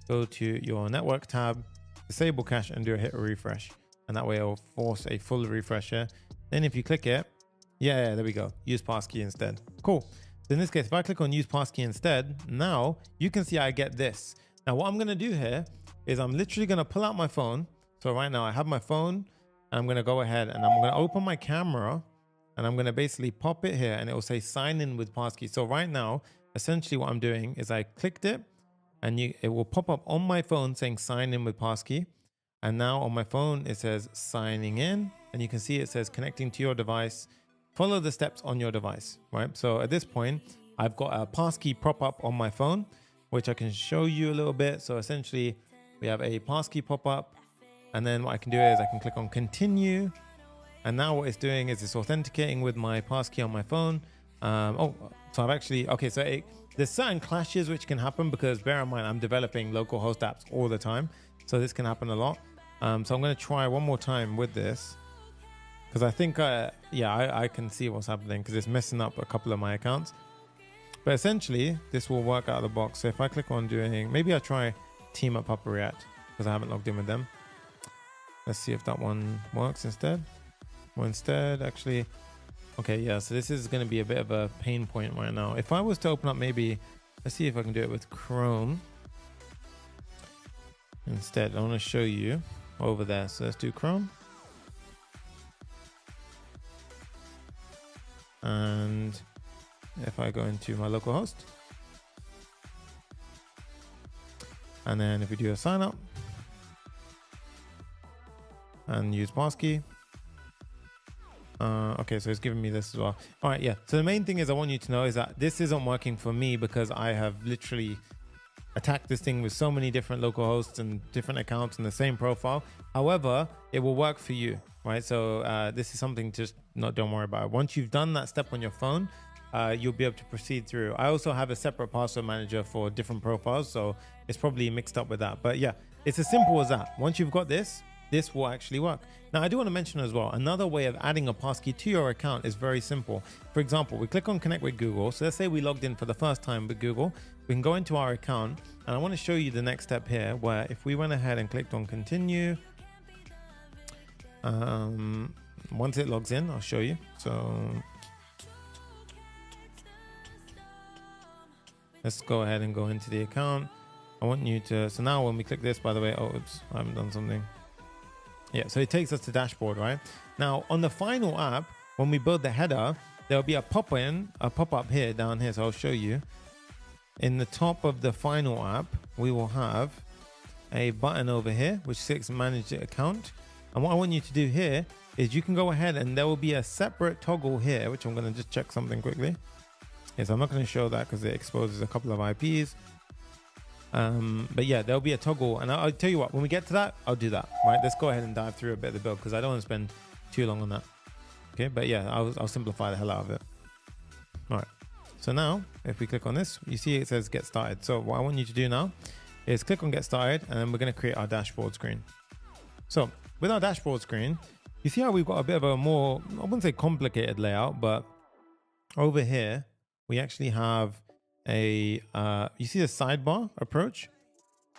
go to your network tab, disable cache, and do a hit refresh. And that way it'll force a full refresh here. Then if you click it, yeah, there we go. Use passkey instead. Cool. So in this case, if I click on use passkey instead, now you can see I get this. Now what I'm going to do here is I'm literally going to pull out my phone. So right now I have my phone. And I'm going to go ahead and I'm going to open my camera and I'm going to basically pop it here and it will say sign in with passkey. So right now, essentially what I'm doing is I clicked it and it will pop up on my phone saying sign in with passkey. And now on my phone, it says signing in, and you can see it says connecting to your device. Follow the steps on your device, right? So at this point, I've got a passkey pop-up on my phone, which I can show you a little bit. So essentially we have a passkey pop-up, and then what I can do is I can click on continue. And now what it's doing is it's authenticating with my passkey on my phone. So I've actually, okay, so there's certain clashes which can happen because bear in mind, I'm developing local host apps all the time. So this can happen a lot. So I'm going to try one more time with this because I think, I can see what's happening because it's messing up a couple of my accounts. But essentially, this will work out of the box. So if I click on doing, maybe I try Team Up Upper React because I haven't logged in with them. Let's see if that one works instead. Or instead, actually, okay, yeah, so this is going to be a bit of a pain point right now. If I was to open up maybe, let's see if I can do it with Chrome. Instead, I want to show you over there. So let's do Chrome. And if I go into my local host, and then if we do a sign up and use passkey, okay, so it's giving me this as well. All right, yeah. So the main thing is I want you to know is that this isn't working for me because I have literally attacked this thing with so many different local hosts and different accounts in the same profile. However, it will work for you, right? So this is something just don't worry about it. Once you've done that step on your phone, you'll be able to proceed through. I also have a separate password manager for different profiles, so it's probably mixed up with that. But yeah, it's as simple as that. Once you've got this will actually work. Now, I do want to mention as well, another way of adding a passkey to your account is very simple. For example, we click on connect with Google. So let's say we logged in for the first time with Google. We can go into our account, and I want to show you the next step here, where if we went ahead and clicked on continue, once it logs in, I'll show you. So let's go ahead and go into the account. I want you to, so now when we click this, by the way, oh, oops, I haven't done something. Yeah, so it takes us to dashboard, right? Now on the final app, when we build the header, there'll be a pop-up here, down here. So I'll show you. In the top of the final app, we will have a button over here, which says manage the account. And what I want you to do here is you can go ahead and there will be a separate toggle here, which I'm going to just check something quickly. Yes, I'm not going to show that because it exposes a couple of IPs. But yeah, there'll be a toggle, and I'll tell you what, when we get to that, I'll do that, right? Let's go ahead and dive through a bit of the build because I don't want to spend too long on that. Okay, but yeah, I'll simplify the hell out of it. All right, so now if we click on this, you see it says get started. So what I want you to do now is click on get started, and then we're going to create our dashboard screen. So with our dashboard screen, you see how we've got a bit of a more, I wouldn't say complicated layout, but over here we actually have a you see the sidebar approach.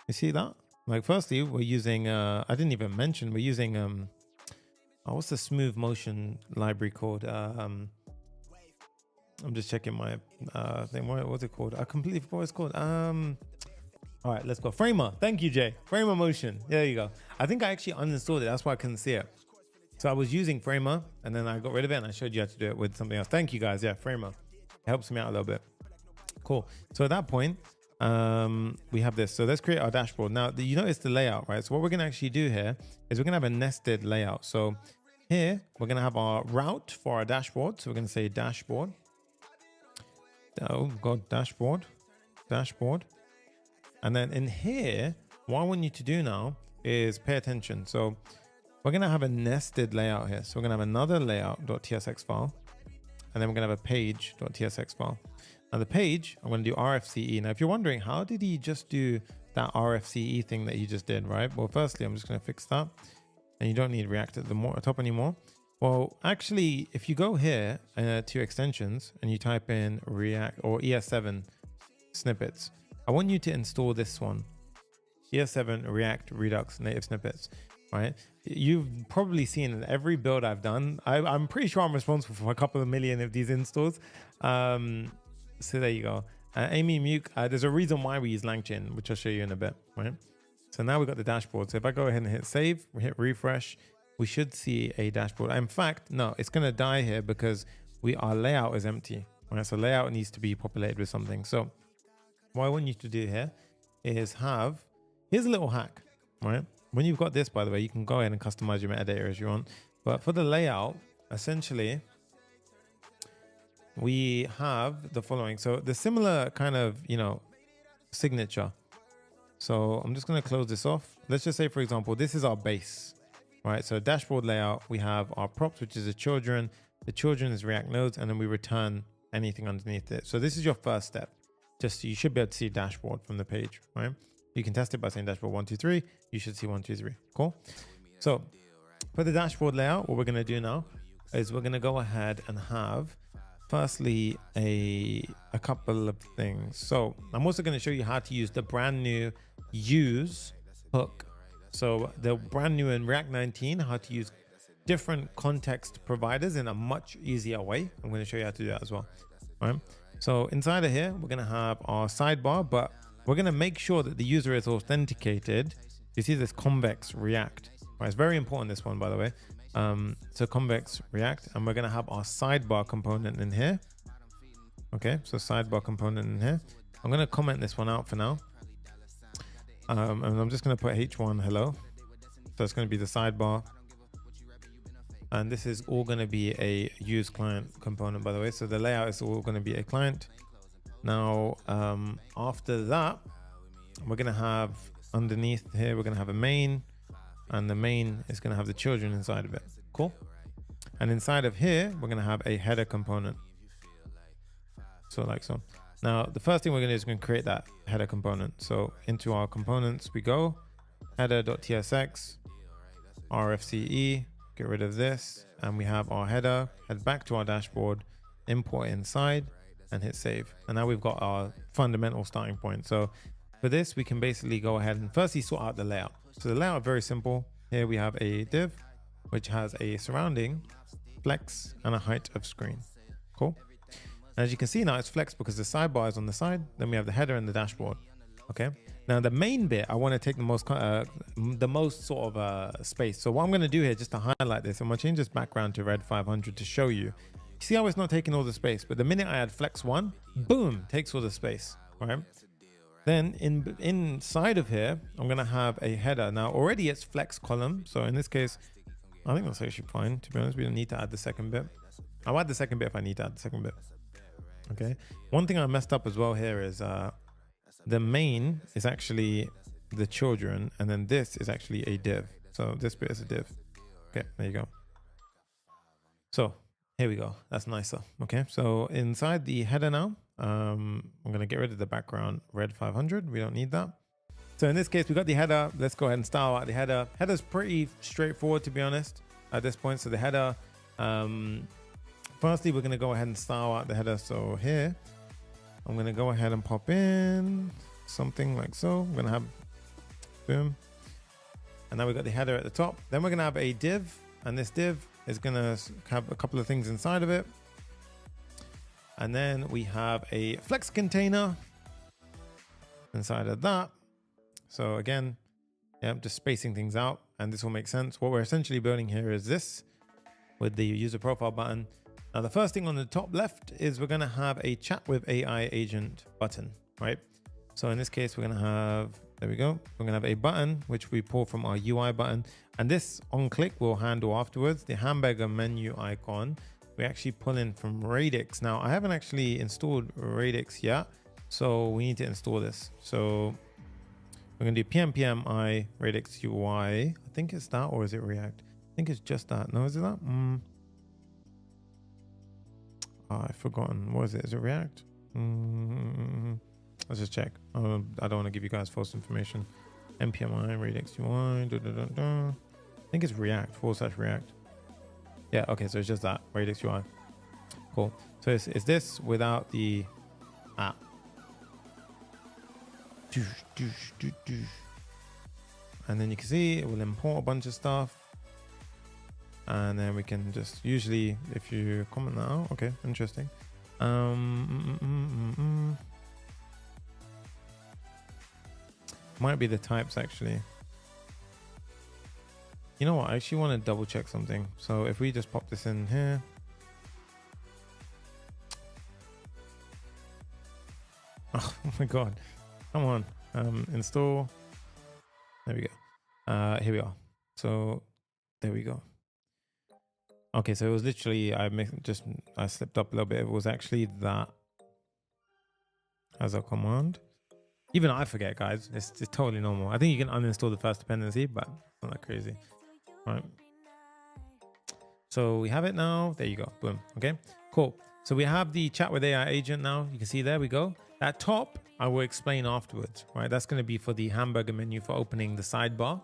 You see that? Like, firstly, we're using I didn't even mention, we're using what's the smooth motion library called? I'm just checking my thing. What's it called? I completely forgot what it's called. All right, let's go. Framer. Thank you, Jay. Framer motion. There you go. I think I actually uninstalled it. That's why I couldn't see it. So I was using Framer, and then I got rid of it, and I showed you how to do it with something else. Thank you, guys. Yeah, Framer. It helps me out a little bit. Cool. So at that point, we have this. So let's create our dashboard. Now, you notice the layout, right? So what we're going to actually do here is we're going to have a nested layout. So here, we're going to have our route for our dashboard. So we're going to say dashboard. Oh, God, dashboard. And then in here, what I want you to do now is pay attention. So we're going to have a nested layout here. So we're going to have another layout.tsx file. And then we're going to have a page.tsx file. Now the page, I'm going to do RFCE. Now, if you're wondering, how did he just do that RFCE thing that you just did, right? Well, firstly, I'm just going to fix that. And you don't need React at the top anymore. Well, actually, if you go here to extensions and you type in React or ES7 snippets, I want you to install this one, ES7 React Redux native snippets, right? You've probably seen in every build I've done. I'm pretty sure I'm responsible for a couple of million of these installs. So there you go. Amy Muke, there's a reason why we use LangChain, which I'll show you in a bit, right? So now we've got the dashboard. So if I go ahead and hit save, we hit refresh, we should see a dashboard. In fact, no, it's going to die here because our layout is empty, right? So layout needs to be populated with something. So what I want you to do here is here's a little hack, right? When you've got this, by the way, you can go ahead and customize your metadata as you want. But for the layout, essentially, we have the following. So the similar kind of, signature. So I'm just going to close this off. Let's just say, for example, this is our base, right? So dashboard layout, we have our props, which is the children. The children is React nodes, and then we return anything underneath it. So this is your first step. Just you should be able to see dashboard from the page, right? You can test it by saying dashboard 1, 2, 3. You should see 1, 2, 3. Cool. So for the dashboard layout, what we're going to do now is we're going to go ahead and have firstly a couple of things. So I'm also going to show you how to use the brand new use hook. So the brand new in React 19, how to use different context providers in a much easier way. I'm going to show you how to do that as well. All right. So inside of here, we're going to have our sidebar, but we're going to make sure that the user is authenticated. You see this Convex React. Right, it's very important, this one, by the way. So Convex React, and we're going to have our sidebar component in here. Okay, so sidebar component in here. I'm going to comment this one out for now. And I'm just going to put h1 hello. So it's going to be the sidebar. And this is all going to be a use client component, by the way. So the layout is all going to be a client. Now, after that, we're going to have underneath here, we're going to have a main, and the main is going to have the children inside of it. Cool. And inside of here, we're going to have a header component. So like so. Now, the first thing we're going to do is going to create that header component. So into our components, we go header.tsx, rfce, get rid of this, and we have our header, head back to our dashboard, import inside, and hit save. And now we've got our fundamental starting point. So for this, we can basically go ahead and firstly sort out the layout. So the layout is very simple. Here we have a div, which has a surrounding, flex, and a height of screen. Cool. And as you can see now, it's flexed because the sidebar is on the side. Then we have the header and the dashboard. Okay. Now the main bit, I want to take the most sort of space. So what I'm going to do here, just to highlight this, I'm going to change this background to red 500 to show you. See how it's not taking all the space, but the minute I add flex 1, boom, takes all the space, right? Then inside of here, I'm going to have a header. Now already it's flex column. So in this case, I think that's actually fine. To be honest, we don't need to add the second bit. I'll add the second bit if I need to add the second bit. Okay. One thing I messed up as well here is the main is actually the children, and then this is actually a div. So this bit is a div. Okay, there you go. So here we go. That's nicer. Okay, so inside the header now, I'm going to get rid of the background red 500. We don't need that. So in this case, we got the header. Let's go ahead and style out the header. Header's pretty straightforward, to be honest, at this point. So the header, firstly, we're going to go ahead and style out the header. So here, I'm going to go ahead and pop in something like so. I'm going to have boom. And now we've got the header at the top. Then we're going to have a div, and this div is going to have a couple of things inside of it. And then we have a flex container inside of that. So again, yeah, just spacing things out, and this will make sense. What we're essentially building here is this with the user profile button. Now, the first thing on the top left is we're going to have a chat with AI agent button, right? So in this case, we're going to have, there we go. We're going to have a button, which we pull from our UI button. And this on click will handle afterwards. The hamburger menu icon, we actually pull in from Radix. Now, I haven't actually installed Radix yet, so we need to install this. So we're going to do pm Radix UI. I think it's that, or is it React? I think it's just that. No, is it that? I've forgotten. What is it? Is it React? Let's just check. I don't want to give you guys false information. npmi Radix UI. I think it's React / React. Yeah. Okay. So it's just that Radix UI. Cool. So it's this without the app. And then you can see it will import a bunch of stuff. And then we can just usually, if you comment that out, okay, interesting. Might be the types actually. You know what? I actually want to double check something. So if we just pop this in here. Oh my God. Come on. Install. There we go. Here we are. So there we go. Okay, so it was literally, I slipped up a little bit. It was actually that as a command. Even I forget, guys. It's totally normal. I think you can uninstall the first dependency, but it's not that crazy. All right. So we have it now. There you go. Boom. Okay, cool. So we have the chat with AI agent now. You can see there we go. That top, I will explain afterwards, right? That's going to be for the hamburger menu for opening the sidebar,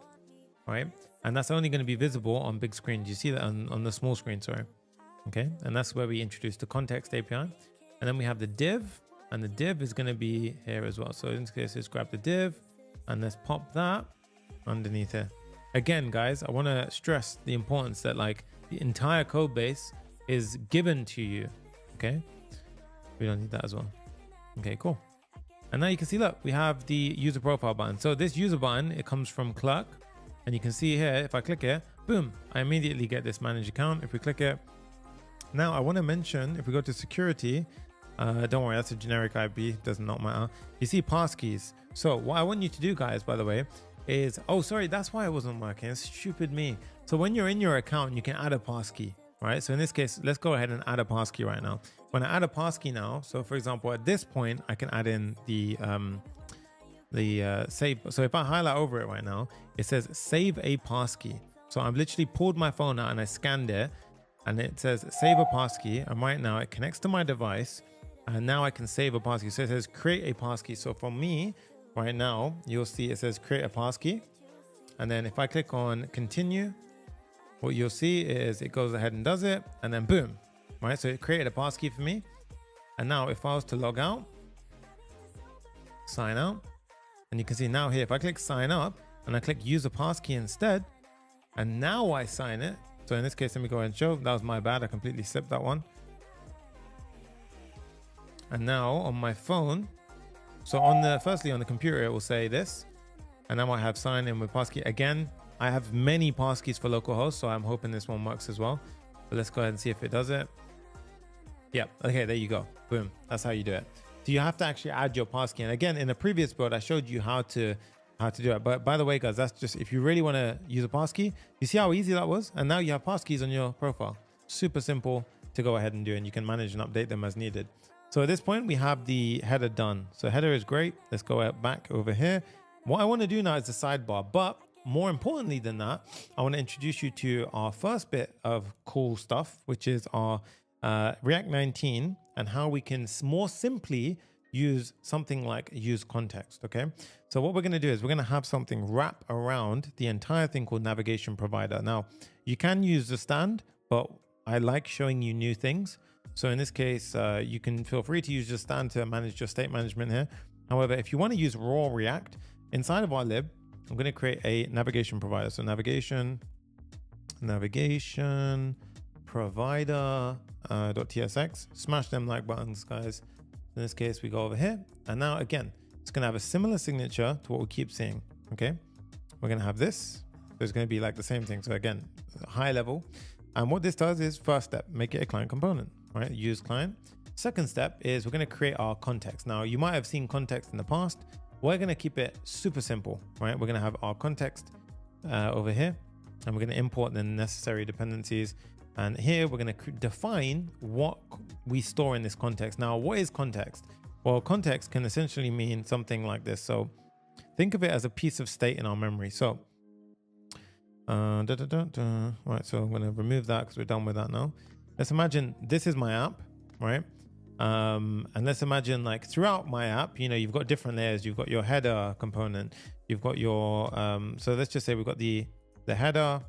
right? And that's only going to be visible on big screen. Do you see that on the small screen? Sorry. Okay. And that's where we introduce the context API. And then we have the div, and the div is going to be here as well. So in this case, let's grab the div and let's pop that underneath here. Again, guys, I want to stress the importance that like the entire code base is given to you. Okay. We don't need that as well. Okay, cool. And now you can see, look, we have the user profile button. So this user button, it comes from Clerk. And you can see here, if I click it, boom, I immediately get this manage account. If we click it, now I want to mention, if we go to security, don't worry, that's a generic IP, does not matter. You see passkeys. So what I want you to do, guys, by the way, is, oh, sorry, that's why it wasn't working. It's stupid me. So when you're in your account, you can add a passkey, right? So in this case, let's go ahead and add a passkey right now. When I add a passkey now, so for example, at this point, I can add in the save. So if I highlight over it right now, it says save a passkey. So I've literally pulled my phone out and I scanned it and it says save a passkey. And right now it connects to my device and now I can save a passkey. So it says create a passkey. So for me right now, you'll see it says create a passkey. And then if I click on continue, what you'll see is it goes ahead and does it and then boom, right? So it created a passkey for me. And now if I was to log out, sign out, and you can see now here, if I click sign up and I click use a passkey instead, and now I sign it. So in this case, let me go ahead and show. That was my bad. I completely slipped that one. And now on my phone, so firstly on the computer, it will say this, and now I have sign in with passkey. Again, I have many passkeys for localhost, so I'm hoping this one works as well. But let's go ahead and see if it does it. Yep. Okay, there you go. Boom. That's how you do it. So you have to actually add your passkey. And again, in the previous build, I showed you how to do it. But by the way, guys, that's just if you really want to use a passkey, you see how easy that was? And now you have passkeys on your profile. Super simple to go ahead and do, and you can manage and update them as needed. So at this point, we have the header done. So header is great. Let's go back over here. What I want to do now is the sidebar. But more importantly than that, I want to introduce you to our first bit of cool stuff, which is our React 19 and how we can more simply use something like use context. Okay, so what we're going to do is we're going to have something wrap around the entire thing called navigation provider. Now you can use the stand, but I like showing you new things. So in this case, you can feel free to use the stand to manage your state management here. However, if you want to use raw React inside of our lib, I'm going to create a navigation provider. So navigation provider .tsx, smash them like buttons, guys. In this case, we go over here, and now again, it's going to have a similar signature to what we keep seeing. Okay, we're going to have this. So it's going to be like the same thing. So again, high level. And what this does is first step, make it a client component, right? Use client. Second step is we're going to create our context. Now you might have seen context in the past. We're going to keep it super simple, right? We're going to have our context over here, and we're going to import the necessary dependencies. And here we're going to define what we store in this context. Now, what is context? Well, context can essentially mean something like this. So think of it as a piece of state in our memory. So, right, so I'm going to remove that because we're done with that now. Let's imagine this is my app, right? And let's imagine like throughout my app, you know, you've got different layers. You've got your header component. You've got your, so let's just say we've got the header,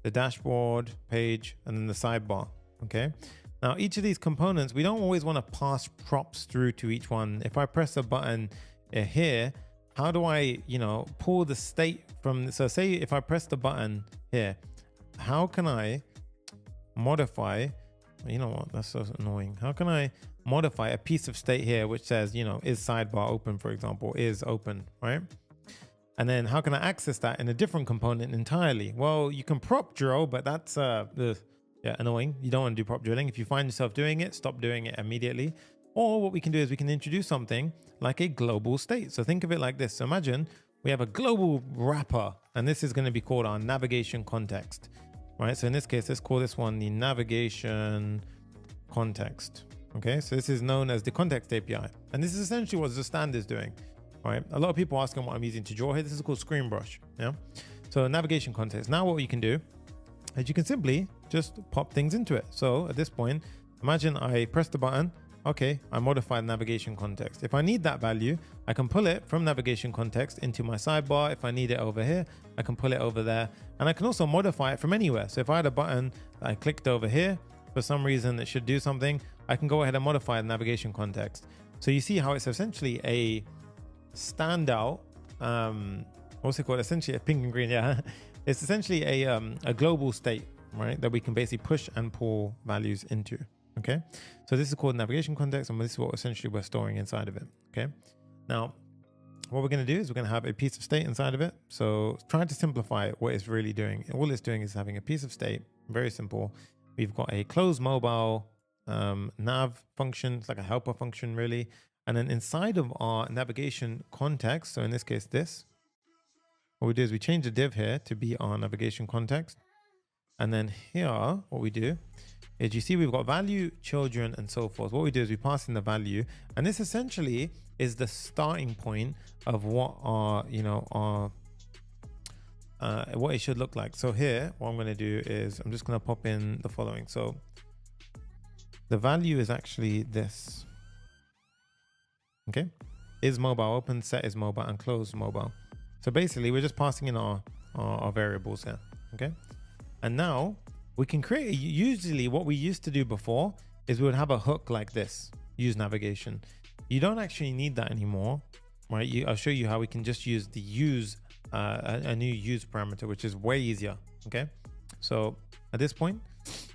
the dashboard page, and then the sidebar. Okay. Now each of these components, we don't always want to pass props through to each one. If I press a button here, how do I, you know, pull the state from, so say if I press the button here, how can I modify, you know what, that's so annoying. How can I modify a piece of state here, which says, you know, is sidebar open, for example, is open, right? And then how can I access that in a different component entirely? Well, you can prop drill, but that's annoying. You don't want to do prop drilling. If you find yourself doing it, stop doing it immediately. Or what we can do is we can introduce something like a global state. So think of it like this. So imagine we have a global wrapper, and this is going to be called our navigation context. right? So in this case, let's call this one the navigation context. Okay, so this is known as the context API. And this is essentially what the stand is doing, right? A lot of people asking what I'm using to draw here. This is called Screen Brush, yeah? So navigation context. Now what you can do is you can simply just pop things into it. So at this point, imagine I press the button. Okay, I modified navigation context. If I need that value, I can pull it from navigation context into my sidebar. If I need it over here, I can pull it over there. And I can also modify it from anywhere. So if I had a button that I clicked over here, for some reason it should do something, I can go ahead and modify the navigation context. So you see how it's essentially a standout, what's it called? Essentially a pink and green, yeah. It's essentially a global state, right? That we can basically push and pull values into. Okay, so this is called navigation context, and this is what essentially we're storing inside of it. Okay, now what we're going to do is we're going to have a piece of state inside of it. So trying to simplify what it's really doing. All it's doing is having a piece of state. Very simple. We've got a close mobile nav function. It's like a helper function really. And then inside of our navigation context, so in this case, what we do is we change the div here to be our navigation context. And then here, what we do is you see we've got value, children, and so forth. What we do is we pass in the value, and this essentially is the starting point of what our, what it should look like. So here, what I'm going to do is I'm just going to pop in the following. So the value is actually this. Okay, is mobile open, set is mobile, and close mobile. So basically, we're just passing in our variables here. Okay, and now we can create, usually what we used to do before is we would have a hook like this, use navigation. You don't actually need that anymore, right? I'll show you how we can just use the use, a new use parameter, which is way easier, okay? So at this point,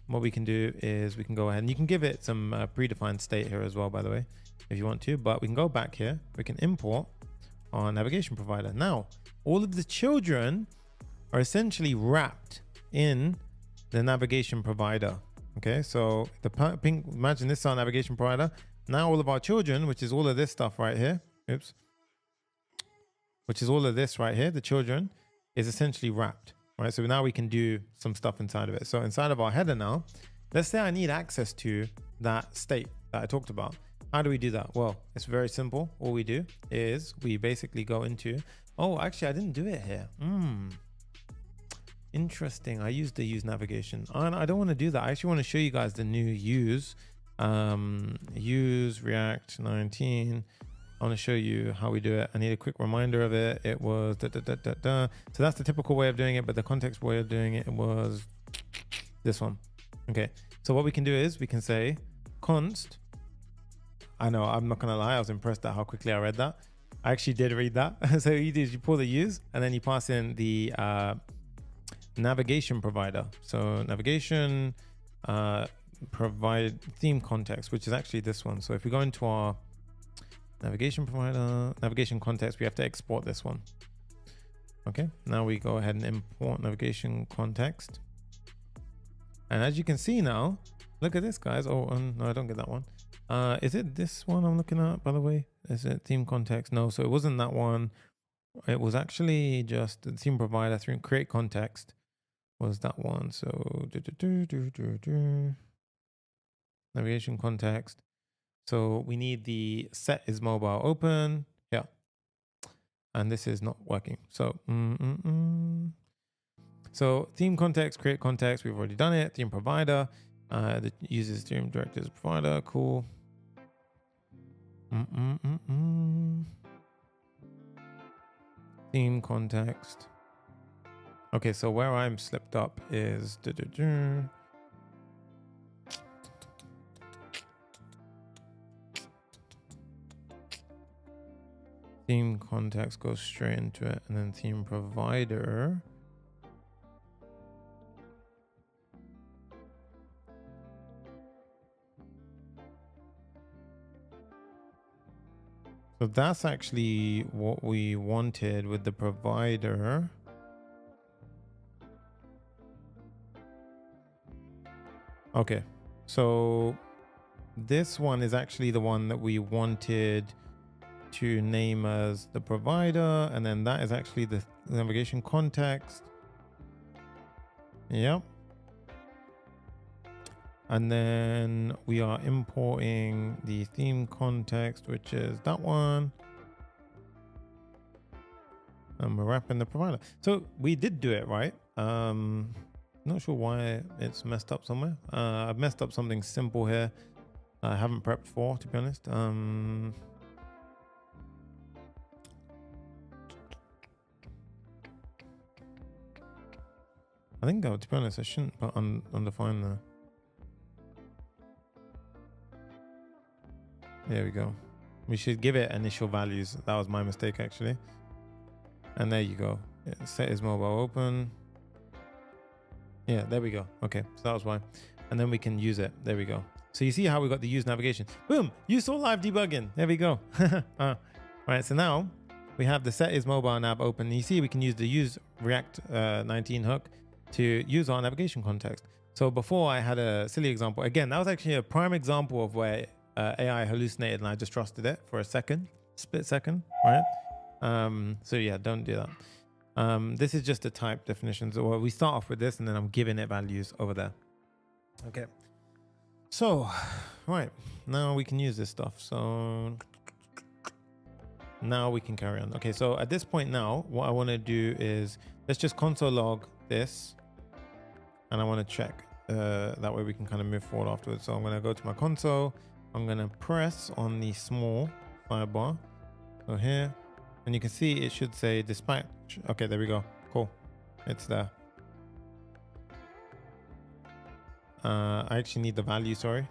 what we can do is we can go ahead and you can give it some predefined state here as well, by the way, if you want to, but we can go back here, we can import our navigation provider. Now, all of the children are essentially wrapped in the navigation provider. Okay, so the pink, imagine this is our navigation provider. Now all of our children, which is all of this stuff right here, which is all of this right here, the children, is essentially wrapped, right? So now we can do some stuff inside of it. So inside of our header now, let's say I need access to that state that I talked about. How do we do that? Well, it's very simple. All we do is we basically go into, oh, actually I didn't do it here. Interesting. I used the use navigation. I don't want to do that. I actually want to show you guys the new use. Use React 19. I want to show you how we do it. I need a quick reminder of it. It was So that's the typical way of doing it, but the context way of doing it was this one. Okay. So what we can do is we can say const. I know, I'm not going to lie. I was impressed at how quickly I read that. I actually did read that. So you do is you pull the use and then you pass in the navigation provider. So navigation provide theme context, which is actually this one. So if we go into our navigation provider, navigation context, we have to export this one. Okay, now we go ahead and import navigation context. And as you can see now, look at this, guys. Oh, no, I don't get that one. Is it this one I'm looking at, by the way? Is it theme context? No, so it wasn't that one. It was actually just the theme provider through create context was that one. So navigation context. So we need the set is mobile open. Yeah. And this is not working. So, so theme context, create context. We've already done it. Theme provider, the uses theme directors provider. Cool. Theme context. Okay, so where I'm slipped up is theme context goes straight into it, and then theme provider. So that's actually what we wanted with the provider. Okay, so this one is actually the one that we wanted to name as the provider, and then that is actually the navigation context. Yep. And then we are importing the theme context, which is that one. And we're wrapping the provider. So we did do it right. Not sure why it's messed up somewhere. I've messed up something simple here. I haven't prepped for, to be honest. I think, to be honest, I shouldn't put undefined there. There we go. We should give it initial values. That was my mistake, actually. And there you go. Set is mobile open. Yeah, there we go. Okay, so that was why. And then we can use it. There we go. So you see how we got the use navigation. Boom, you saw live debugging. There we go. All right, so now we have the set is mobile nav open. You see we can use the use React 19 hook to use our navigation context. So before I had a silly example. Again, that was actually a prime example of where AI hallucinated and I just trusted it for a second, split second, right? So yeah, don't do that. This is just a type definition. So we start off with this and then I'm giving it values over there. Okay. So, right, now we can use this stuff. So now we can carry on. Okay, so at this point now, what I want to do is let's just console log this and I want to check. That way we can kind of move forward afterwards. So I'm going to go to my console. I'm going to press on the small sidebar. So here, and you can see it should say dispatch. Okay, there we go. Cool. It's there. I actually need the value, sorry.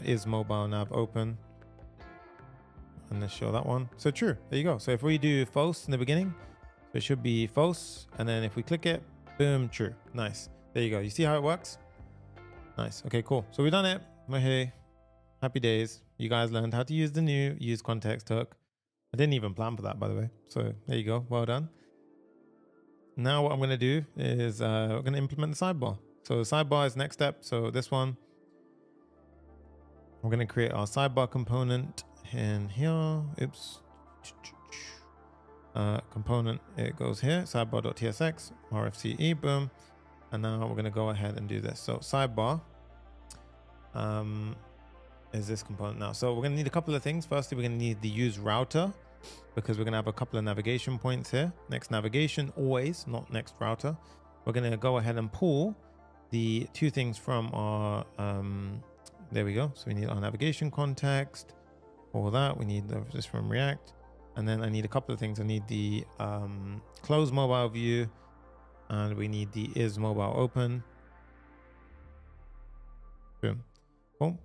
Is mobile nav open. And let's show that one. So true, there you go. So if we do false in the beginning, so it should be false. And then if we click it, boom, true. Nice. There you go. You see how it works? Nice. Okay, cool. So we've done it. We're here. Happy days. You guys learned how to use the new use context hook. I didn't even plan for that, by the way. So there you go. Well done. Now what I'm going to do is we're going to implement the sidebar. So the sidebar is next step. So this one, we're going to create our sidebar component in here. Oops. Component, it goes here. Sidebar.tsx, RFCE, boom. And now we're going to go ahead and do this. So sidebar is this component now. So we're going to need a couple of things. Firstly, we're going to need the use router because we're going to have a couple of navigation points here. Next navigation, always, not next router. We're going to go ahead and pull the two things from our, there we go. So we need our navigation context. All that, we need this from React. And then I need a couple of things. I need the close mobile view and we need the is mobile open. Boom. Cool.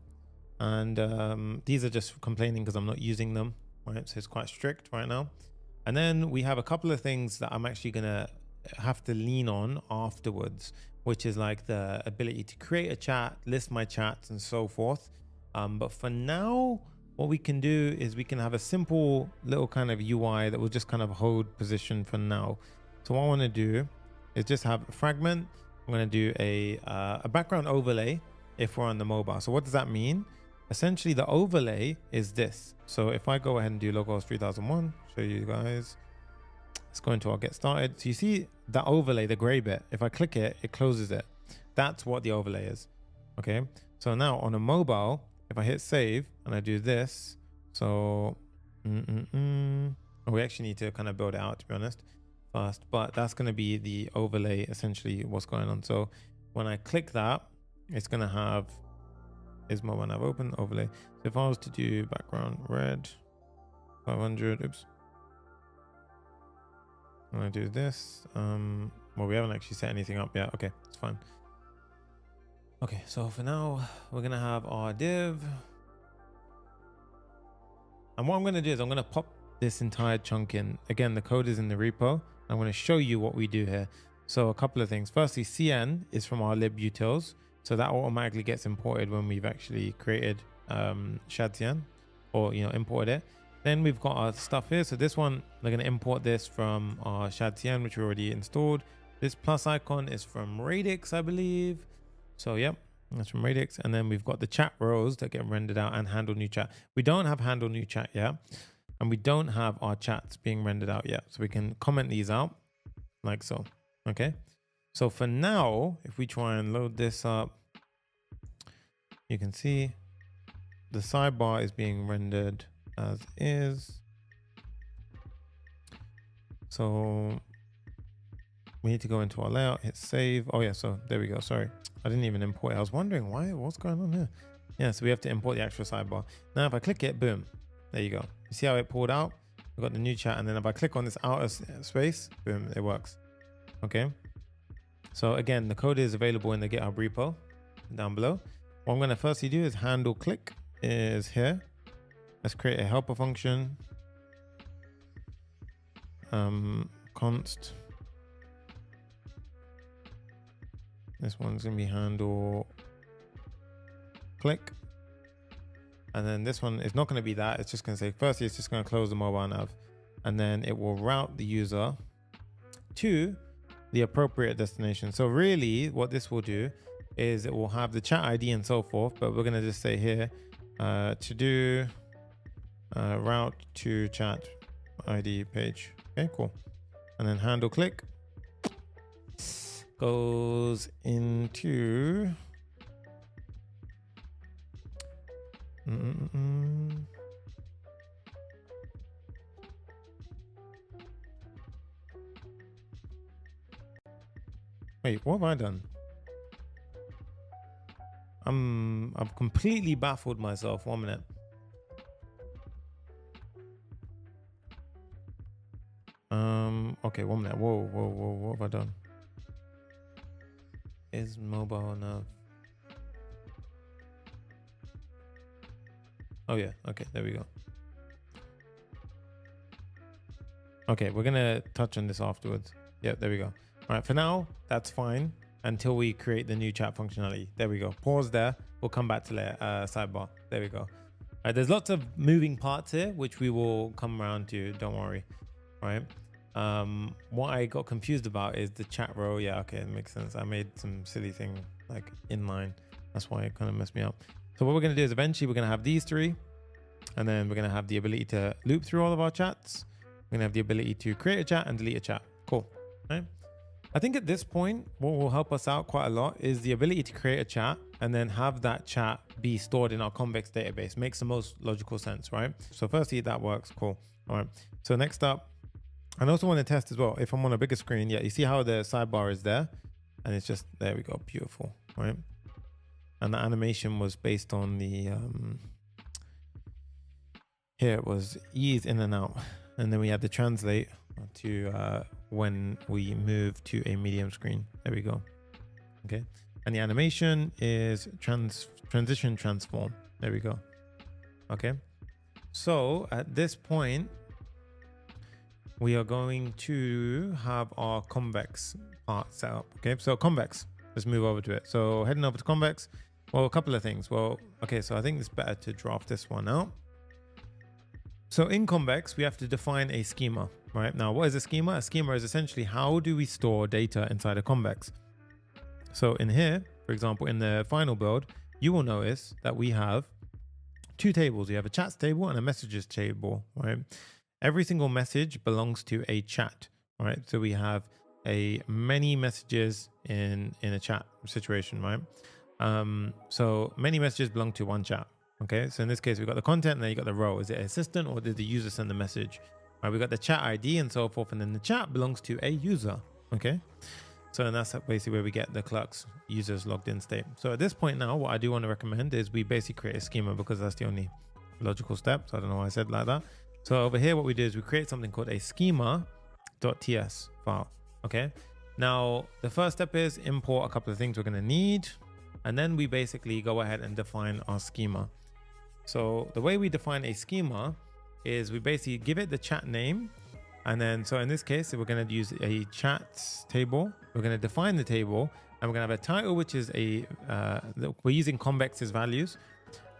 And these are just complaining because I'm not using them, right? So it's quite strict right now. And then we have a couple of things that I'm actually going to have to lean on afterwards, which is like the ability to create a chat, list my chats and so forth. But for now, what we can do is we can have a simple little kind of UI that will just kind of hold position for now. So what I want to do is just have a fragment. I'm going to do a background overlay if we're on the mobile. So what does that mean? Essentially, the overlay is this. So if I go ahead and do localhost 3001, show you guys. Let's go into our get started. So you see that overlay, the gray bit. If I click it, it closes it. That's what the overlay is. Okay. So now on a mobile, if I hit save and I do this, so we actually need to kind of build it out, to be honest, first. But that's going to be the overlay, essentially what's going on. So when I click that, it's going to have is mobile nav open overlay. So if I was to do background red 500, oops. I'm going to do this. Well, we haven't actually set anything up yet. Okay, it's fine. Okay, so for now, we're going to have our div. And what I'm going to do is I'm going to pop this entire chunk in. Again, the code is in the repo. I'm going to show you what we do here. So a couple of things. Firstly, cn is from our libutils. So that automatically gets imported when we've actually created shadcn or, imported it. Then we've got our stuff here. So this one, they're going to import this from our shadcn, which we already installed. This plus icon is from Radix, I believe. So yep, that's from Radix. And then we've got the chat rows that get rendered out and handle new chat. We don't have handle new chat yet. And we don't have our chats being rendered out yet. So we can comment these out like so. Okay. So for now, if we try and load this up, you can see the sidebar is being rendered as is. So we need to go into our layout, hit save. Oh yeah, so there we go. Sorry, I didn't even import it. I was wondering what's going on here. Yeah, so we have to import the actual sidebar. Now if I click it, boom, there you go. You see how it pulled out? We've got the new chat, and then if I click on this outer space, boom, it works. Okay. So again, the code is available in the GitHub repo down below. What I'm gonna firstly do is handle click is here. Let's create a helper function. Const. This one's gonna be handle click. And then this one is not gonna be that. It's just gonna say, firstly, it's just gonna close the mobile nav. And then it will route the user to the appropriate destination. So really what this will do is it will have the chat ID and so forth, but we're gonna just say here, to do route to chat ID page. Okay, cool. And then handle click goes into wait, what have I done? I've completely baffled myself. 1 minute. Okay, 1 minute. Whoa, what have I done? Is mobile nav? Oh yeah, okay, there we go. Okay, we're gonna touch on this afterwards. Yeah, there we go. All right, for now, that's fine until we create the new chat functionality. There we go. Pause there. We'll come back to the sidebar. There we go. All right, there's lots of moving parts here, which we will come around to. Don't worry. All right. What I got confused about is the chat row. Yeah, okay, it makes sense. I made some silly thing like inline. That's why it kind of messed me up. So what we're going to do is eventually we're going to have these three, and then we're going to have the ability to loop through all of our chats. We're going to have the ability to create a chat and delete a chat. Cool. Right. I think at this point, what will help us out quite a lot is the ability to create a chat and then have that chat be stored in our Convex database. Makes the most logical sense, right? So firstly, that works. Cool. All right. So next up, I also want to test as well. If I'm on a bigger screen, yeah, you see how the sidebar is there, and it's just, there we go. Beautiful, right? And the animation was based on the, here it was ease in and out. And then we had to translate to when we move to a medium screen. There we go. Okay. And the animation is transition transform. There we go. Okay. So at this point, we are going to have our Convex part set up. Okay. So Convex, let's move over to it. So heading over to Convex. Well, a couple of things. Well, okay. So I think it's better to draft this one out. So in Convex, we have to define a schema, right? Now, what is a schema? A schema is essentially how do we store data inside a Convex? So in here, for example, in the final build, you will notice that we have two tables. We have a chats table and a messages table, right? Every single message belongs to a chat, right? So we have a many messages in a chat situation, right? So many messages belong to one chat. Okay, so in this case, we've got the content and then you got the row. Is it assistant or did the user send the message? Right, we got the chat ID and so forth, and then the chat belongs to a user. Okay, so and that's basically where we get the clerk's users logged in state. So at this point now, what I do want to recommend is we basically create a schema because that's the only logical step. So I don't know why I said like that. So over here, what we do is we create something called a schema.ts file. Okay, now the first step is import a couple of things we're going to need, and then we basically go ahead and define our schema. So the way we define a schema is we basically give it the chat name. And then, so in this case, we're going to use a chats table. We're going to define the table and we're going to have a title, which is we're using Convex's values.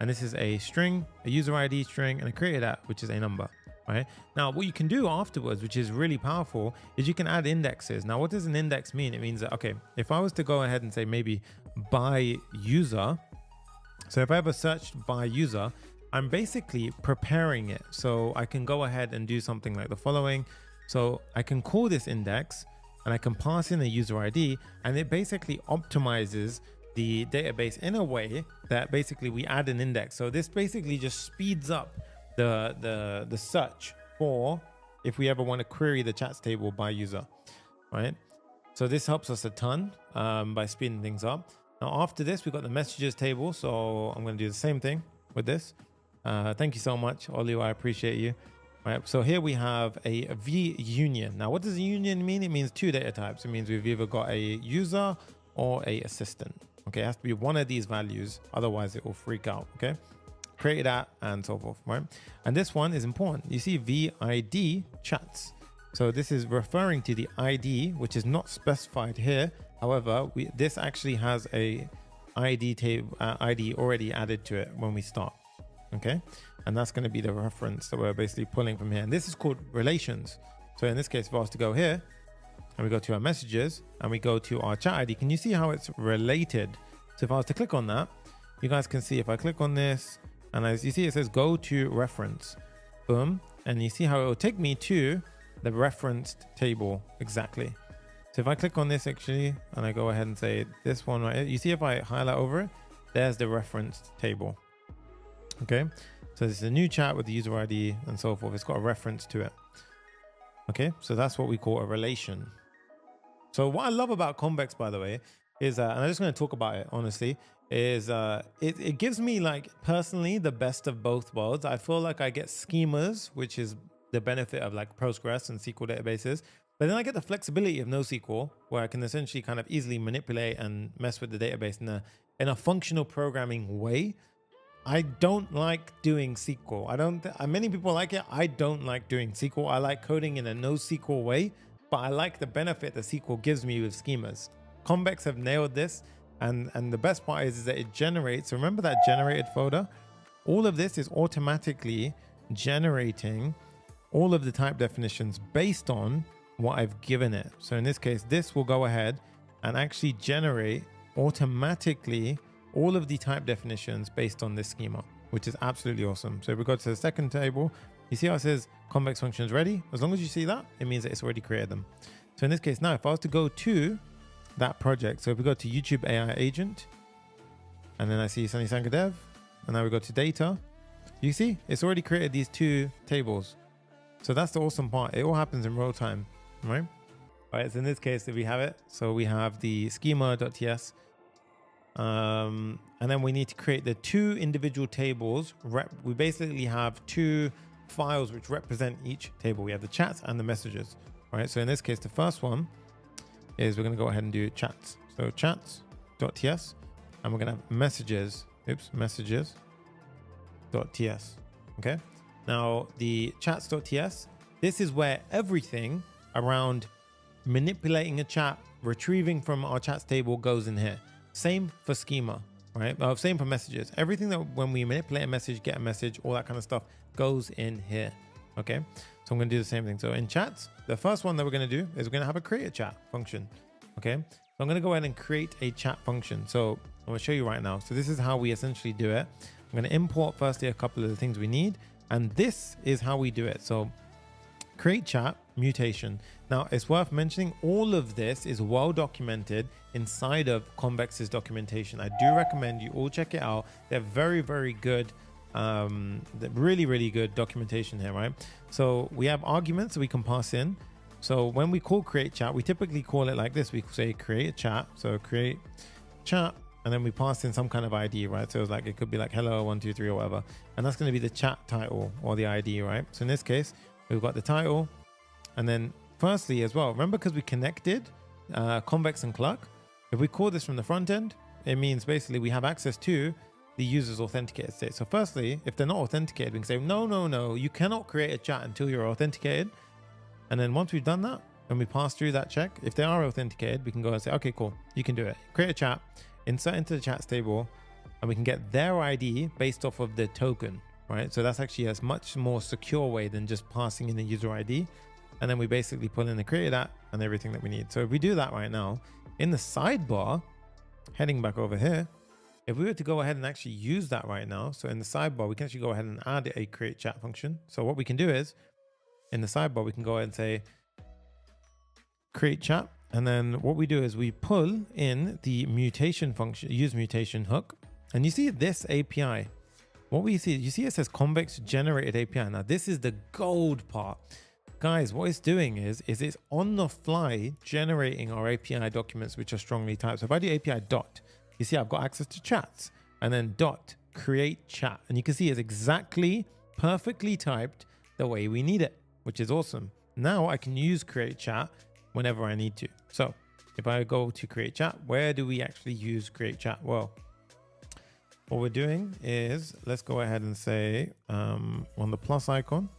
And this is a string, a user ID string, and a created at, which is a number, right? Now, what you can do afterwards, which is really powerful, is you can add indexes. Now, what does an index mean? It means that, okay, if I was to go ahead and say maybe by user, so if I ever searched by user, I'm basically preparing it. So I can go ahead and do something like the following. So I can call this index and I can pass in a user ID, and it basically optimizes the database in a way that basically we add an index. So this basically just speeds up the search for if we ever want to query the chats table by user, right? So this helps us a ton by speeding things up. Now after this, we've got the messages table. So I'm going to do the same thing with this. Thank you so much, Olu. I appreciate you. All right, so here we have a V union. Now, what does a union mean? It means two data types. It means we've either got a user or a assistant. Okay, it has to be one of these values. Otherwise, it will freak out. Okay, create that and so forth, right? And this one is important. You see VID chats. So this is referring to the ID, which is not specified here. However, this actually has a ID already added to it when we start. Okay, and that's going to be the reference that we're basically pulling from here. And this is called relations. So in this case, if I was to go here and we go to our messages and we go to our chat ID, can you see how it's related? So if I was to click on that, you guys can see if I click on this and as you see, it says go to reference, boom. And you see how it will take me to the referenced table exactly. So if I click on this actually, and I go ahead and say this one right here, you see if I highlight over it, there's the referenced table. Okay, so this is a new chat with the user ID and so forth. It's got a reference to it. Okay, so that's what we call a relation. So what I love about Convex, by the way, is, and I'm just going to talk about it honestly, is it gives me like personally the best of both worlds. I feel like I get schemas, which is the benefit of like Postgres and SQL databases. But then I get the flexibility of NoSQL, where I can essentially kind of easily manipulate and mess with the database in a functional programming way. I don't like doing SQL. Many people like it. I don't like doing SQL. I like coding in a NoSQL way, but I like the benefit that SQL gives me with schemas. Convex have nailed this. And the best part is that it generates, remember that generated folder? All of this is automatically generating all of the type definitions based on what I've given it. So in this case, this will go ahead and actually generate automatically all of the type definitions based on this schema, which is absolutely awesome. So if we go to the second table, you see how it says Convex functions ready? As long as you see that, it means that it's already created them. So in this case, now if I was to go to that project, so if we go to YouTube AI agent, and then I see Sunny Sanka Dev, and now we go to data, you see it's already created these two tables. So that's the awesome part. It all happens in real time, right? All right, so in this case, if we have it, so we have the schema.ts, and then we need to create the two individual tables. We basically have two files which represent each table. We have the chats and the messages. All right, so in this case, the first one is we're going to go ahead and do chats. So chats.ts, and we're going to have messages.ts. Okay, now the chats.ts, this is where everything around manipulating a chat, retrieving from our chats table goes in here. Same for schema, right? Same for messages. Everything that when we manipulate a message, get a message, all that kind of stuff goes in here. Okay, so I'm going to do the same thing. So in chats, the first one that we're going to do is we're going to have a create a chat function. Okay, so I'm going to go ahead and create a chat function. So I'm going to show you right now. So this is how we essentially do it. I'm going to import firstly a couple of the things we need, and this is how we do it. So create chat mutation. Now it's worth mentioning all of this is well documented inside of Convex's documentation. I do recommend you all check it out. They're very, very good. Really good documentation here, right? So we have arguments that we can pass in. So when we call create chat, we typically call it like this. We say create a chat. So create chat, and then we pass in some kind of ID, right? So it's like, it could be like hello 123 or whatever, and that's going to be the chat title or the ID, right? So in this case, we've got the title, and then firstly as well, remember, because we connected Convex and Clerk, if we call this from the front end, it means basically we have access to the user's authenticated state. So firstly, if they're not authenticated, we can say, no, you cannot create a chat until you're authenticated. And then once we've done that, and we pass through that check, if they are authenticated, we can go and say, okay, cool, you can do it. Create a chat, insert into the chats table, and we can get their ID based off of the token, right? So that's actually a much more secure way than just passing in the user ID. And then we basically pull in the create that and everything that we need. So if we do that right now, in the sidebar, heading back over here, if we were to go ahead and actually use that right now, so in the sidebar, we can actually go ahead and add a create chat function. So what we can do is, in the sidebar, we can go ahead and say create chat, And then what we do is we pull in the mutation function, use mutation hook. And you see this API. What we see, you see it says Convex generated API. Now this is the gold part. Guys, what it's doing is it's on the fly generating our API documents, which are strongly typed. So if I do API dot, you see I've got access to chats, and then dot create chat. And you can see it's exactly perfectly typed the way we need it, which is awesome. Now I can use create chat whenever I need to. So if I go to create chat, where do we actually use create chat? Well, what we're doing is let's go ahead and say on the plus icon.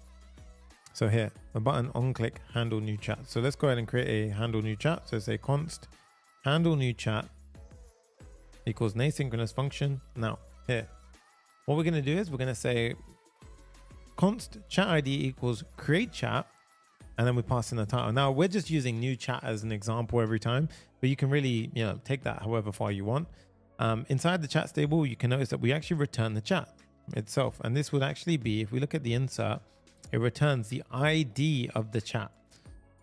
So here, the button on click handle new chat. So let's go ahead and create a handle new chat. So say const handle new chat equals an asynchronous function. Now here, what we're going to do is we're going to say const chat ID equals create chat, and then we pass in the title. Now we're just using new chat as an example every time, but you can really, take that however far you want. Inside the chat stable, you can notice that we actually return the chat itself. And this would actually be, if we look at the insert, it returns the ID of the chat,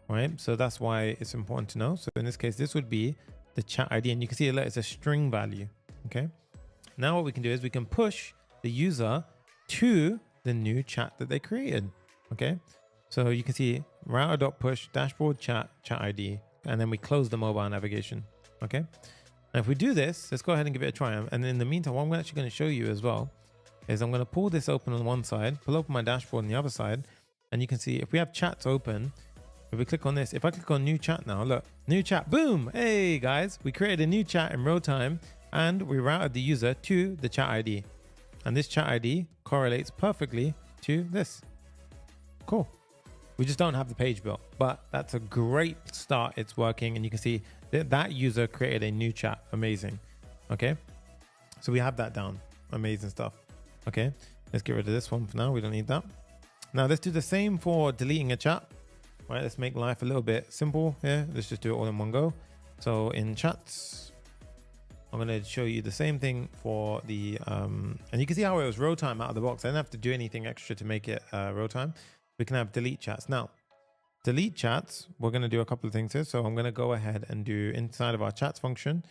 right? So that's why it's important to know. So in this case, this would be the chat ID, and you can see it's a string value, okay? Now what we can do is we can push the user to the new chat that they created, okay? So you can see router.push dashboard chat ID, and then we close the mobile navigation, okay? Now if we do this, let's go ahead and give it a try. And in the meantime, what I'm actually going to show you as well is I'm going to pull this open on one side, pull open my dashboard on the other side, and you can see if we have chats open, if we click on this, if I click on new chat now, look, new chat, boom. Hey guys, we created a new chat in real time, and we routed the user to the chat ID. And this chat ID correlates perfectly to this. Cool. We just don't have the page built, but that's a great start. It's working, and you can see that user created a new chat. Amazing. Okay. So we have that down. Amazing stuff. Okay. Let's get rid of this one for now. We don't need that. Now let's do the same for deleting a chat. All right. Let's make life a little bit simple here. Let's just do it all in one go. So in chats, I'm going to show you the same thing for the, and you can see how it was real time out of the box. I didn't have to do anything extra to make it real time. We can have delete chats. Now, delete chats, we're going to do a couple of things here. So I'm going to go ahead and do inside of our chats function.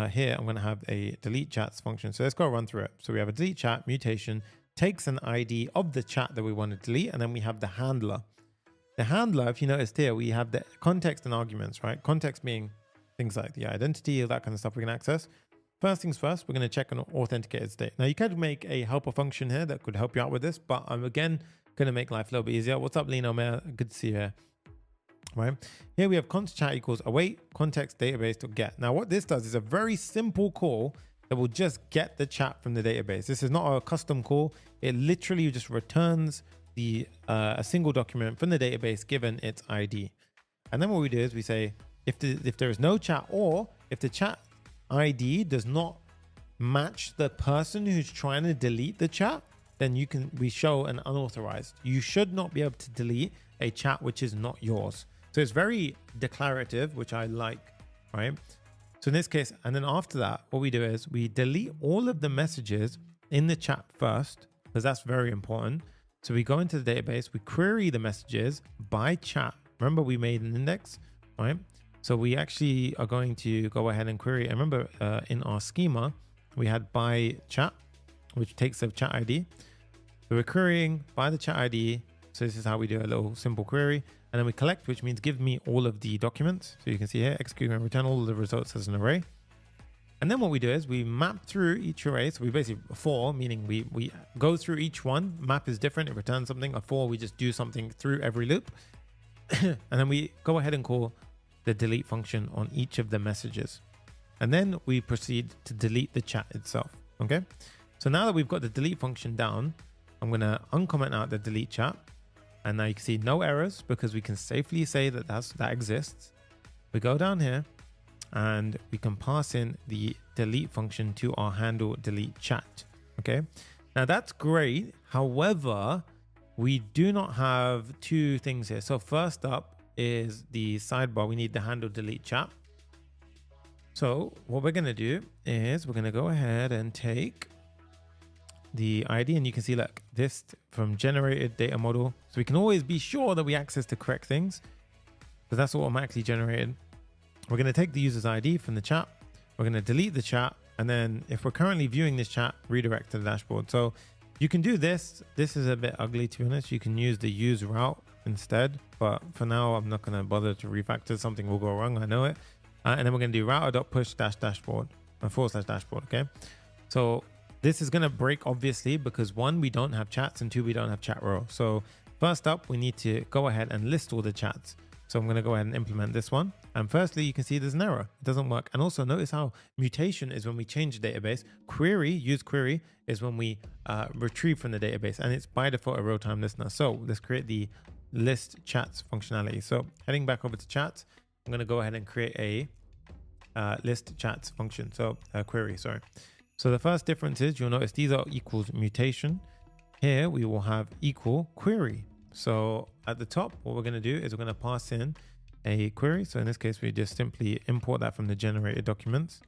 Here, I'm going to have a delete chats function. So let's go run through it. So we have a delete chat mutation, takes an ID of the chat that we want to delete. And then we have the handler. The handler, if you noticed here, we have the context and arguments, right? Context being things like the identity, all that kind of stuff we can access. First things first, we're going to check an authenticated state. Now you could make a helper function here that could help you out with this, but I'm again going to make life a little bit easier. What's up, Lino, man? Good to see you here. Right here we have const chat equals await context database to get. Now what this does is a very simple call that will just get the chat from the database. This is not a custom call. It literally just returns the a single document from the database given its ID. And then what we do is we say if there is no chat, or if the chat ID does not match the person who's trying to delete the chat, then we show an unauthorized. You should not be able to delete a chat which is not yours. So it's very declarative, which I like, right? So in this case, and then after that, what we do is we delete all of the messages in the chat first, because that's very important. So we go into the database, we query the messages by chat. Remember, we made an index, right? So we actually are going to go ahead and query. And remember, in our schema, we had by chat, which takes the chat ID. So we're querying by the chat ID. So this is how we do a little simple query. And then we collect, which means give me all of the documents. So you can see here, execute and return all of the results as an array. And then what we do is we map through each array. So we basically, for, meaning we go through each one. Map is different, it returns something. A for, we just do something through every loop. And then we go ahead and call the delete function on each of the messages. And then we proceed to delete the chat itself, okay? So now that we've got the delete function down, I'm gonna uncomment out the delete chat. And now you can see no errors because we can safely say that that exists. We go down here and we can pass in the delete function to our handle delete chat, okay? Now that's great. However, we do not have two things here. So first up is the sidebar. We need the handle delete chat. So what we're gonna do is we're gonna go ahead and take the ID, and you can see, look, this from generated data model. So we can always be sure that we access the correct things, because that's automatically generated. we're going to take the user's ID from the chat. We're going to delete the chat. And then if we're currently viewing this chat, redirect to the dashboard. So you can do this. This is a bit ugly, to be honest. You can use the use route instead. But for now, I'm not going to bother to refactor. Something will go wrong. I know it. And then we're going to do router.push dashboard / dashboard. Okay. So this is going to break, obviously, because one, we don't have chats, and two, we don't have chat row. So first up, we need to go ahead and list all the chats. So I'm going to go ahead and implement this one. And firstly, you can see there's an error. It doesn't work. And also notice how mutation is when we change the database. Query, use query, is when we retrieve from the database. And it's by default a real-time listener. So let's create the list chats functionality. So heading back over to chats, I'm going to go ahead and create a list chats function. So query, sorry. So the first difference is you'll notice these are equals mutation. Here we will have equal query. So at the top, what we're going to do is we're going to pass in a query. So in this case, we just simply import that from the generated documents.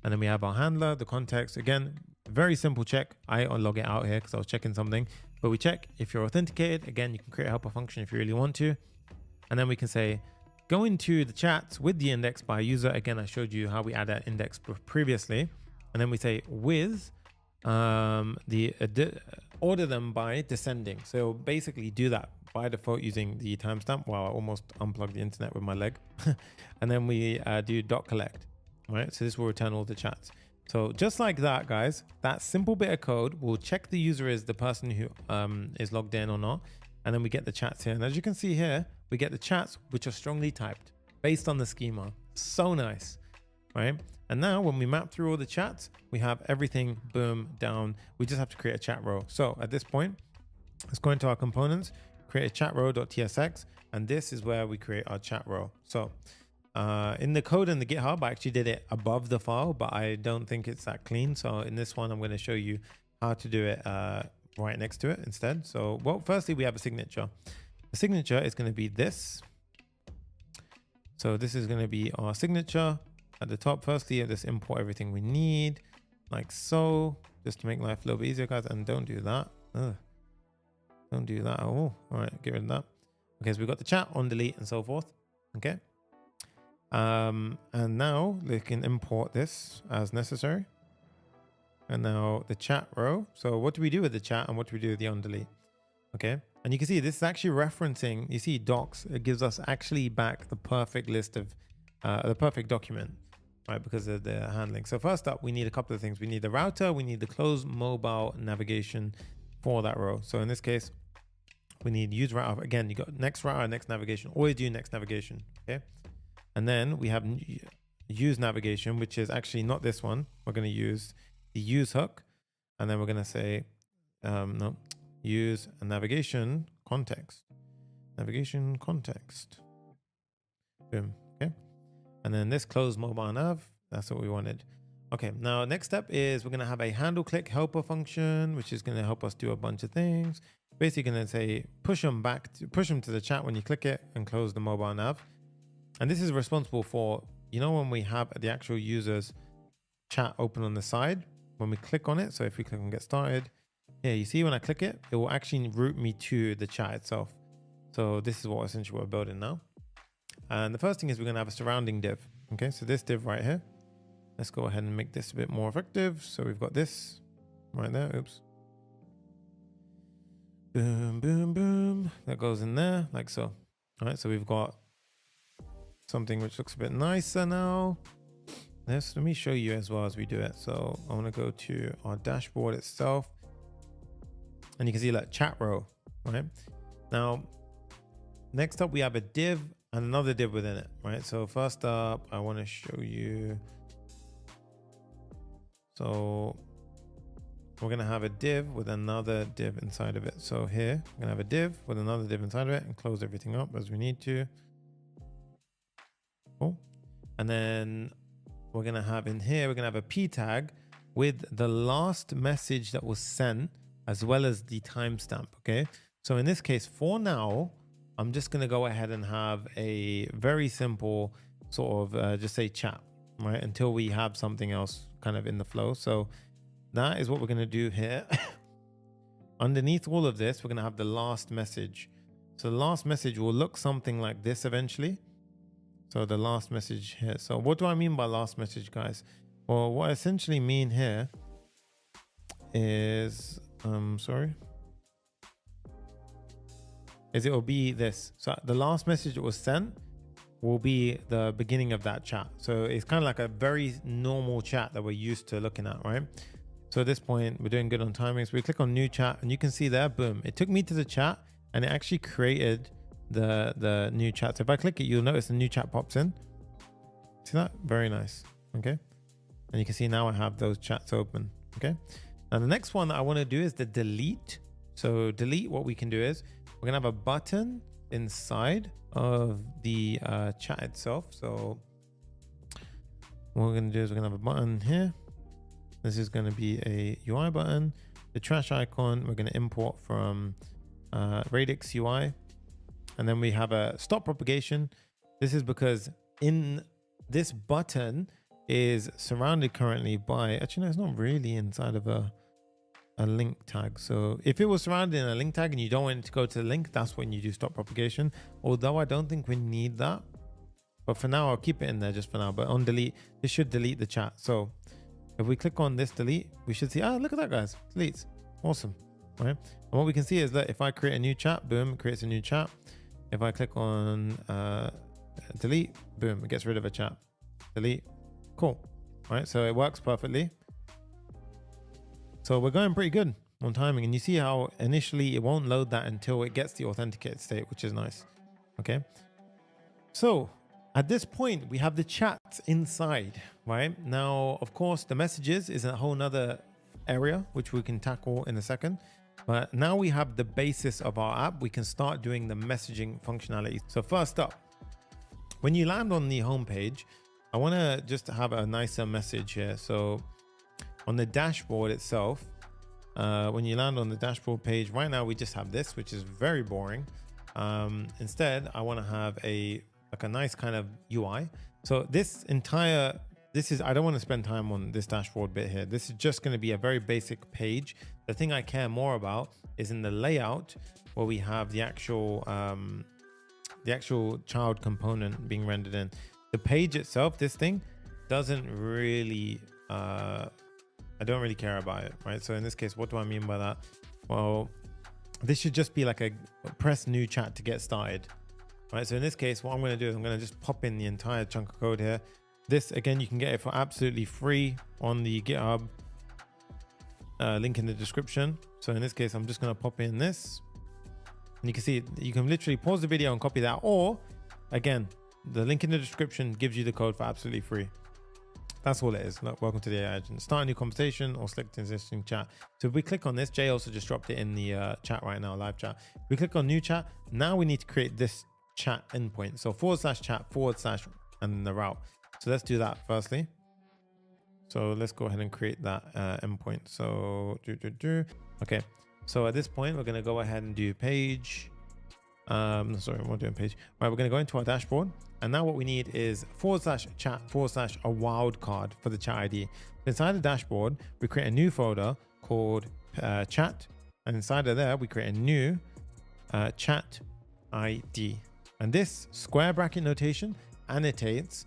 And then we have our handler, the context. Again, very simple check. I log it out here because I was checking something. But we check if you're authenticated. Again, you can create a helper function if you really want to. And then we can say, go into the chats with the index by user. Again, I showed you how we add that index previously. And then we say with order them by descending. So basically do that by default using the timestamp. Wow, I almost unplugged the internet with my leg. And then we do .collect, right? So this will return all the chats. So just like that, guys, that simple bit of code will check the user is the person who is logged in or not. And then we get the chats here. And as you can see here, we get the chats which are strongly typed based on the schema. So nice, right? And now when we map through all the chats, we have everything, boom, down. We just have to create a chat row. So at this point, let's go into our components, create a chat row.tsx, and this is where we create our chat row. So in the code in the GitHub, I actually did it above the file, but I don't think it's that clean. So in this one, I'm going to show you how to do it right next to it instead. So, well, firstly, we have a signature. The signature is going to be this. So this is going to be our signature. At the top, firstly, let's import everything we need, like so, just to make life a little bit easier, guys. And don't do that. Ugh. Don't do that at all. All right, get rid of that. Okay, so we've got the chat on delete and so forth. Okay. And now we can import this as necessary. And now the chat row. So what do we do with the chat and what do we do with the on delete? Okay. And you can see this is actually referencing, you see docs, it gives us actually back the perfect list of the perfect document, right? Because of the handling. So first up, we need a couple of things. We need the router, we need the close mobile navigation for that row. So in this case, we need use router. Again, you got next router, next navigation, always do next navigation. Okay. And then we have use navigation, which is actually not this one. We're going to use the use hook. And then we're going to say, no, use a navigation context, navigation context. Boom. Okay. And then this close mobile nav, that's what we wanted. Okay, now next step is we're gonna have a handle click helper function, which is gonna help us do a bunch of things. Basically gonna say, push them to the chat when you click it and close the mobile nav. And this is responsible for, you know, when we have the actual user's chat open on the side, when we click on it. So if we click on get started, here you see when I click it, it will actually route me to the chat itself. So this is what essentially we're building now. And the first thing is we're going to have a surrounding div. Okay, so this div right here, let's go ahead and make this a bit more effective. So we've got this right there. Oops. Boom, boom, boom. That goes in there like so. All right, so we've got something which looks a bit nicer now. Let me show you as well as we do it. So I want to go to our dashboard itself. And you can see like chat row, right? Now, next up, we have a div and another div within it, right? So first up, I want to show you. So we're going to have a div with another div inside of it. So here, we're going to have a div with another div inside of it and close everything up as we need to. Cool. And then we're going to have in here, we're going to have a p tag with the last message that was sent as well as the timestamp. Okay. So in this case, for now, I'm just going to go ahead and have a very simple sort of just say chat, right? Until we have something else kind of in the flow. So that is what we're going to do here. Underneath all of this, we're going to have the last message. So the last message will look something like this eventually. So the last message here. So what do I mean by last message, guys? Well, what I essentially mean here is, is it will be this. So the last message that was sent will be the beginning of that chat. So it's kind of like a very normal chat that we're used to looking at, right? So at this point, we're doing good on timing. So we click on new chat and you can see there, boom, it took me to the chat and it actually created the new chat. So if I click it, you'll notice the new chat pops in. See that? Very nice. Okay. And you can see now I have those chats open. Okay. Now the next one that I want to do is the delete. So delete, what we can do is we're going to have a button inside of the chat itself. So what we're going to do is we're going to have a button here. This is going to be a UI button. The trash icon, we're going to import from Radix UI. And then we have a stop propagation. This is because in this button is surrounded currently by, actually, no, it's not really inside of a link tag. So if it was surrounded in a link tag and you don't want it to go to the link, that's when you do stop propagation. Although I don't think we need that. But for now, I'll keep it in there just for now. But on delete, this should delete the chat. So if we click on this delete, we should see, look at that, guys, deletes. Awesome, right? And what we can see is that if I create a new chat, boom, it creates a new chat. If I click on delete, boom, it gets rid of a chat. Delete, cool, right? So it works perfectly. So we're going pretty good on timing. And you see how initially it won't load that until it gets the authenticated state, which is nice, okay? So at this point, we have the chat inside, right? Now, of course, the messages is a whole nother area, which we can tackle in a second. But now we have the basis of our app. We can start doing the messaging functionality. So first up, when you land on the home page, I want to just have a nicer message here. So on the dashboard itself, when you land on the dashboard page, right now we just have this, which is very boring. Instead, I want to have a nice kind of UI. So I don't want to spend time on this dashboard bit here. This is just going to be a very basic page. The thing I care more about is in the layout where we have the actual child component being rendered in. The page itself, this thing doesn't really, I don't really care about it, right? So in this case, what do I mean by that? Well, this should just be like a press new chat to get started, right? So in this case, what I'm going to do is I'm going to just pop in the entire chunk of code here. This, again, you can get it for absolutely free on the GitHub, link in the description. So in this case, I'm just going to pop in this. And you can see, you can literally pause the video and copy that. Or, again, the link in the description gives you the code for absolutely free. That's all it is. Look, welcome to the AI agent. Start a new conversation or select existing chat. So if we click on this, Jay also just dropped it in the chat right now, live chat. If we click on new chat, now we need to create this chat endpoint. So /chat/ and then the route. So let's do that firstly. So let's go ahead and create that endpoint. So okay. So at this point, we're going to go ahead and do page. Sorry, we're not doing page. Right, we're going to go into our dashboard. And now what we need is /chat/ a wildcard for the chat ID. Inside the dashboard, we create a new folder called chat. And inside of there, we create a new chat ID. And this square bracket notation annotates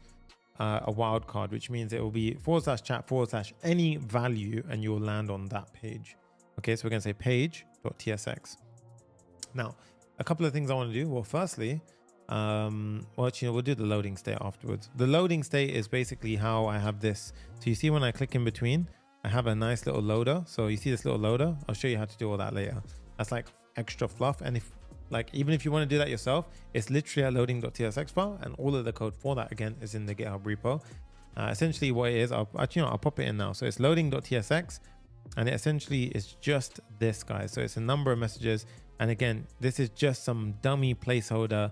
a wildcard, which means it will be /chat/ any value, and you will land on that page. Okay, so we're going to say page.tsx. Now, a couple of things I want to do. Well, firstly, we'll do the loading state afterwards. The loading state is basically how I have this. So you see when I click in between, I have a nice little loader. So you see this little loader. I'll show you how to do all that later. That's like extra fluff. And even if you want to do that yourself, it's literally a loading.tsx file, and all of the code for that again is in the GitHub repo. Essentially what it is, I'll pop it in now. So it's loading.tsx, and it essentially is just this, guys. So it's a number of messages. And again, this is just some dummy placeholder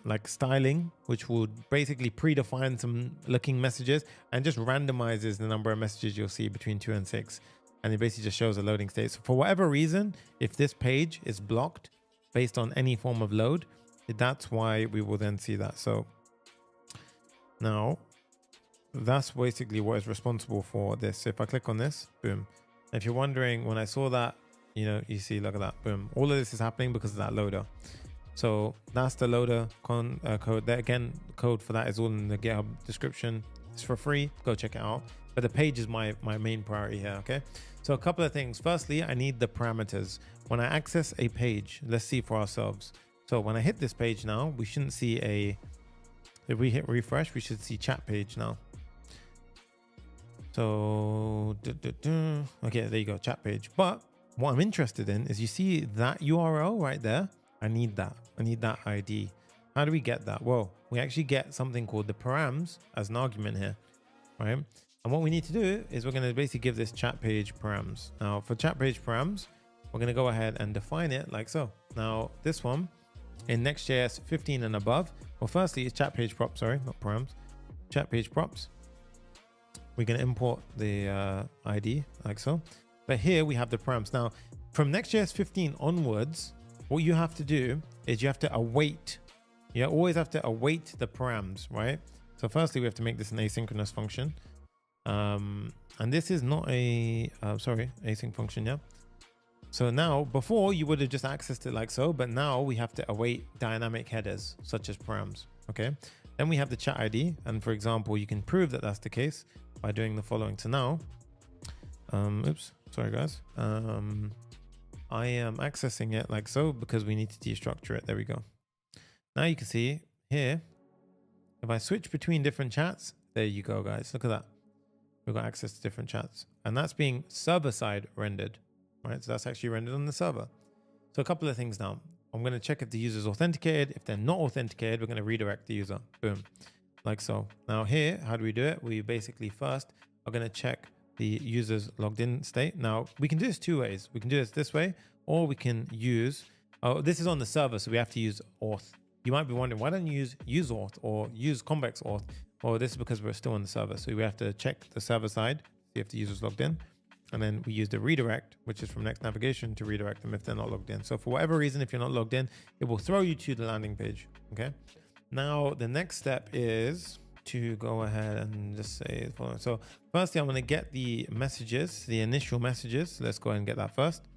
like styling, which will basically predefine some looking messages and just randomizes the number of messages you'll see between 2 and 6. And it basically just shows a loading state. So for whatever reason, if this page is blocked based on any form of load, that's why we will then see that. So now that's basically what is responsible for this. So if I click on this, boom. If you're wondering, when I saw that, you see, look at that, boom. All of this is happening because of that loader. So that's the loader code. There again, code for that is all in the GitHub description. It's for free. Go check it out. But the page is my main priority here. Okay. So a couple of things. Firstly, I need the parameters. When I access a page, let's see for ourselves. So when I hit this page now, we shouldn't see if we hit refresh, we should see chat page now. So, okay, there you go, chat page. But what I'm interested in is you see that URL right there. I need that. I need that ID. How do we get that? Well, we actually get something called the params as an argument here, right? And what we need to do is we're going to basically give this chat page params. Now for chat page params, we're going to go ahead and define it like so. Now this one in Next.js 15 and above, well, firstly it's chat page props, sorry, not params, chat page props. We're going to import the ID like so. But here we have the params. Now from Next.js 15 onwards, what you have to do is you have to await. You always have to await the params, right? So firstly, we have to make this an asynchronous function. And this is not a, async function, yeah. So now, before you would have just accessed it like so, but now we have to await dynamic headers such as params, okay? Then we have the chat ID. And for example, you can prove that that's the case by doing the following. So now, oops, sorry guys. I am accessing it like so because we need to destructure it. There we go. Now you can see here, if I switch between different chats, there you go, guys. Look at that. We've got access to different chats and that's being server side rendered, right? So that's actually rendered on the server. So a couple of things now. I'm going to check if the user is authenticated. If they're not authenticated, we're going to redirect the user. Boom. Like so. Now here, how do we do it? We basically first are going to check the user's logged in state. Now we can do this two ways. We can do this way, or we can use, oh, this is on the server. So we have to use auth. You might be wondering, why don't you use auth or use Convex auth? Well, this is because we're still on the server. So we have to check the server side, see if the user's logged in. And then we use the redirect, which is from Next Navigation, to redirect them if they're not logged in. So for whatever reason, if you're not logged in, it will throw you to the landing page. Okay. Now the next step is to go ahead and just say the following. So firstly, I'm going to get the messages, the initial messages. Let's go ahead and get that first.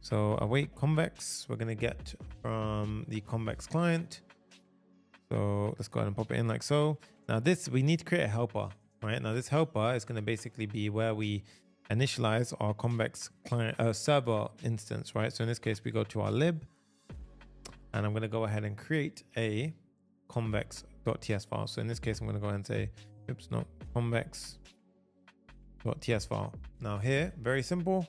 So await Convex, we're going to get from the Convex client. So let's go ahead and pop it in like so. Now this, we need to create a helper, right? Now this helper is going to basically be where we initialize our Convex client server instance, right? So in this case, we go to our lib and I'm going to go ahead and create a convex.ts file. So in this case, I'm going to go ahead and say, oops, no, convex.ts file. Now here, very simple.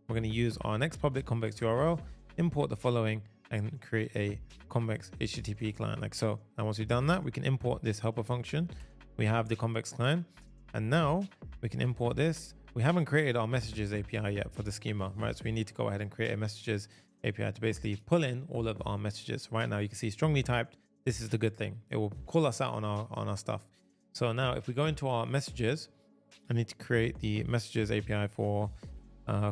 We're going to use our next public convex URL, import the following, and create a convex HTTP client like so. And once we've done that, we can import this helper function. We have the convex client, and now we can import this. We haven't created our messages API yet for the schema, right? So we need to go ahead and create a messages API to basically pull in all of our messages. Right now, you can see strongly typed. This is the good thing. It will call us out on our stuff. So now if we go into our messages, I need to create the messages API for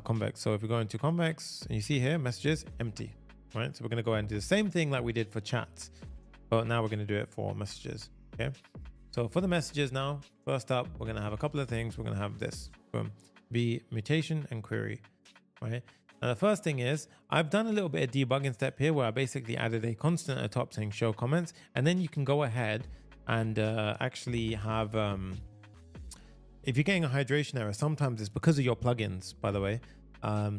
Convex. So if we go into Convex and you see here, messages empty, right? So we're going to go ahead and do the same thing like we did for chats, but now we're going to do it for messages. Okay. So for the messages now, first up, we're going to have a couple of things. We're going to have this, boom, be mutation and query, right? Now the first thing is I've done a little bit of debugging step here where I basically added a constant at the top saying show comments, and then you can go ahead and actually have, if you're getting a hydration error, sometimes it's because of your plugins, by the way.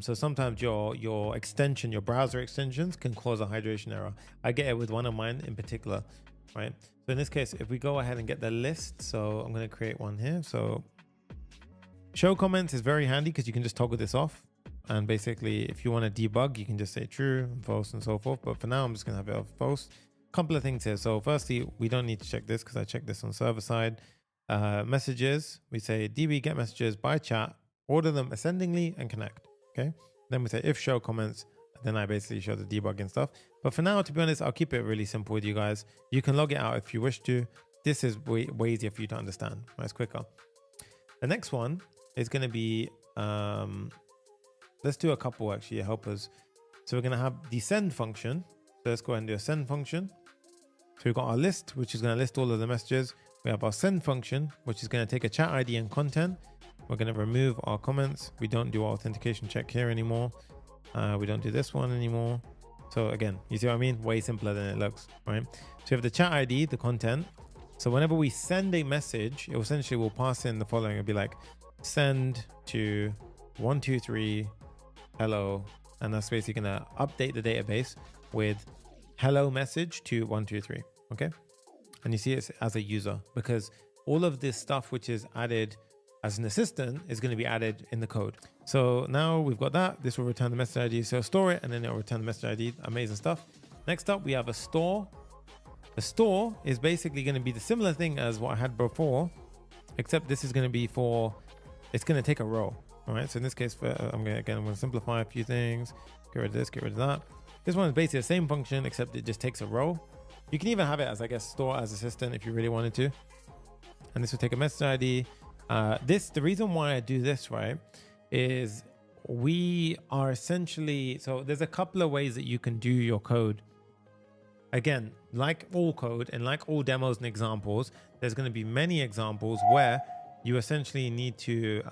So sometimes your extension, your browser extensions can cause a hydration error. I get it with one of mine in particular, right? So in this case, if we go ahead and get the list, so I'm going to create one here. So show comments is very handy because you can just toggle this off. And basically, if you want to debug, you can just say true, false, and so forth. But for now, I'm just going to have it off false. Couple of things here. So firstly, we don't need to check this because I checked this on server side. Messages, we say db get messages by chat, order them ascendingly and connect. Okay. Then we say if show comments, then I basically show the debugging stuff. But for now, to be honest, I'll keep it really simple with you guys. You can log it out if you wish to. This is way easier for you to understand. It's quicker. The next one is going to be, let's do a couple actually helpers. So we're going to have the send function. So let's go ahead and do a send function. So we've got our list, which is going to list all of the messages. We have our send function, which is going to take a chat ID and content. We're going to remove our comments. We don't do our authentication check here anymore. We don't do this one anymore. So again, you see what I mean? Way simpler than it looks, right? So you have the chat ID, the content. So whenever we send a message, it essentially will pass in the following. It'll be like send to 123 hello, and that's basically gonna update the database with hello message to 123. Okay, and you see it as a user because all of this stuff which is added as an assistant is going to be added in the code. So now we've got that. This will return the message ID. So store it and then it'll return the message ID. Amazing stuff. Next up, we have a store. A store is basically going to be the similar thing as what I had before, except this is going to be for, it's going to take a row. All right. So in this case, I'm going to simplify a few things. Get rid of this, get rid of that. This one is basically the same function, except it just takes a row. You can even have it as, I guess, store as assistant if you really wanted to. And this will take a message ID. The reason why I do this, right, is we are essentially, so there's a couple of ways that you can do your code. Again, like all code and like all demos and examples, there's going to be many examples where you essentially need to,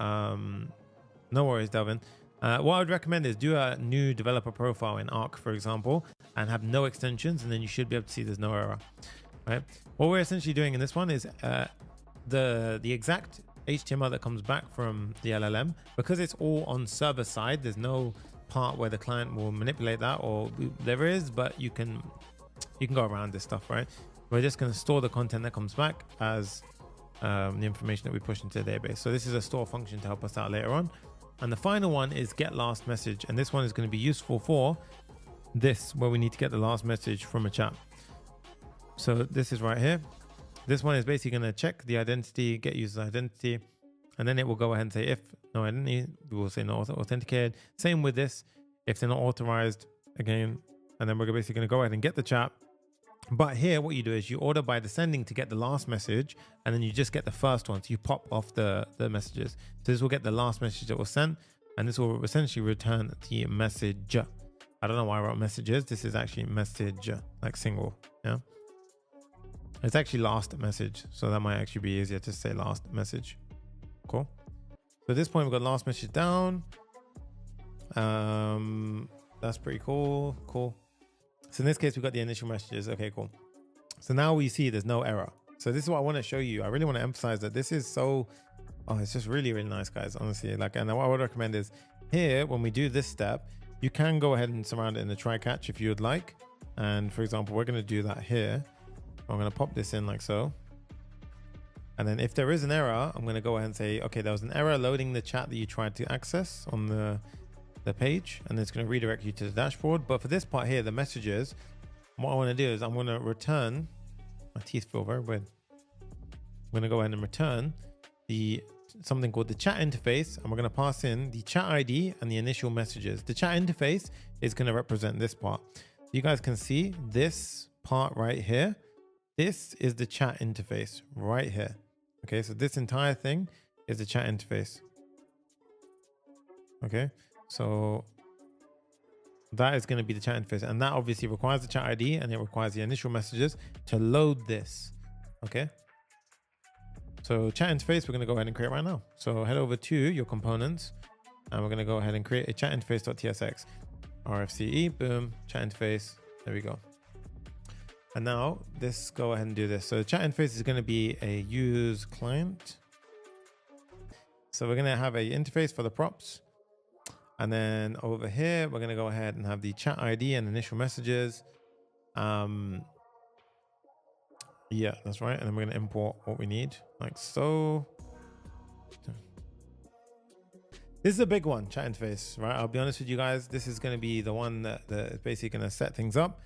no worries, Delvin. What I would recommend is do a new developer profile in Arc, for example, and have no extensions, and then you should be able to see there's no error, right? What we're essentially doing in this one is the exact HTML that comes back from the LLM, because it's all on server side, there's no part where the client will manipulate that, or there is, but you can go around this stuff, right? We're just going to store the content that comes back as the information that we push into the database. So this is a store function to help us out later on. And the final one is get last message. And this one is going to be useful for this, where we need to get the last message from a chat. So this is right here. This one is basically going to check the identity, get user's identity, and then it will go ahead and say if no identity, we will say not authenticated. Same with this, if they're not authorized, again, and then we're basically going to go ahead and get the chat. But here, what you do is you order by descending to get the last message, and then you just get the first one. So you pop off the messages. So this will get the last message that was sent, and this will essentially return the message. I don't know why I wrote messages. This is actually message, like single, yeah. It's actually last message, so that might actually be easier to say last message. Cool. So at this point, we've got last message down. That's pretty cool. Cool. So in this case, we've got the initial messages. Okay, cool. So now we see there's no error. So this is what I want to show you. I really want to emphasize that this is so, it's just really, really nice, guys, honestly. Like, and what I would recommend is here, when we do this step, you can go ahead and surround it in the try catch if you would like. And for example, we're going to do that here. I'm going to pop this in like so. And then if there is an error, I'm going to go ahead and say, okay, there was an error loading the chat that you tried to access on the page, and it's going to redirect you to the dashboard. But for this part here, the messages, what I want to do is I'm going to return, my teeth feel very weird. I'm going to go ahead and return something called the chat interface, and we're going to pass in the chat ID and the initial messages. The chat interface is going to represent this part. You guys can see this part right here. This is the chat interface right here. Okay, so this entire thing is the chat interface. Okay, so that is going to be the chat interface, and that obviously requires the chat ID and it requires the initial messages to load this. Okay, so chat interface, we're going to go ahead and create right now. So head over to your components, and we're going to go ahead and create a chat interface.tsx. RFCE, boom, chat interface. There we go. And now let's go ahead and do this. So the chat interface is going to be a use client. So we're going to have a interface for the props. And then over here, we're going to go ahead and have the chat ID and initial messages. Yeah, that's right. And then we're going to import what we need like so. This is a big one, chat interface, right? I'll be honest with you guys. This is going to be the one that is basically going to set things up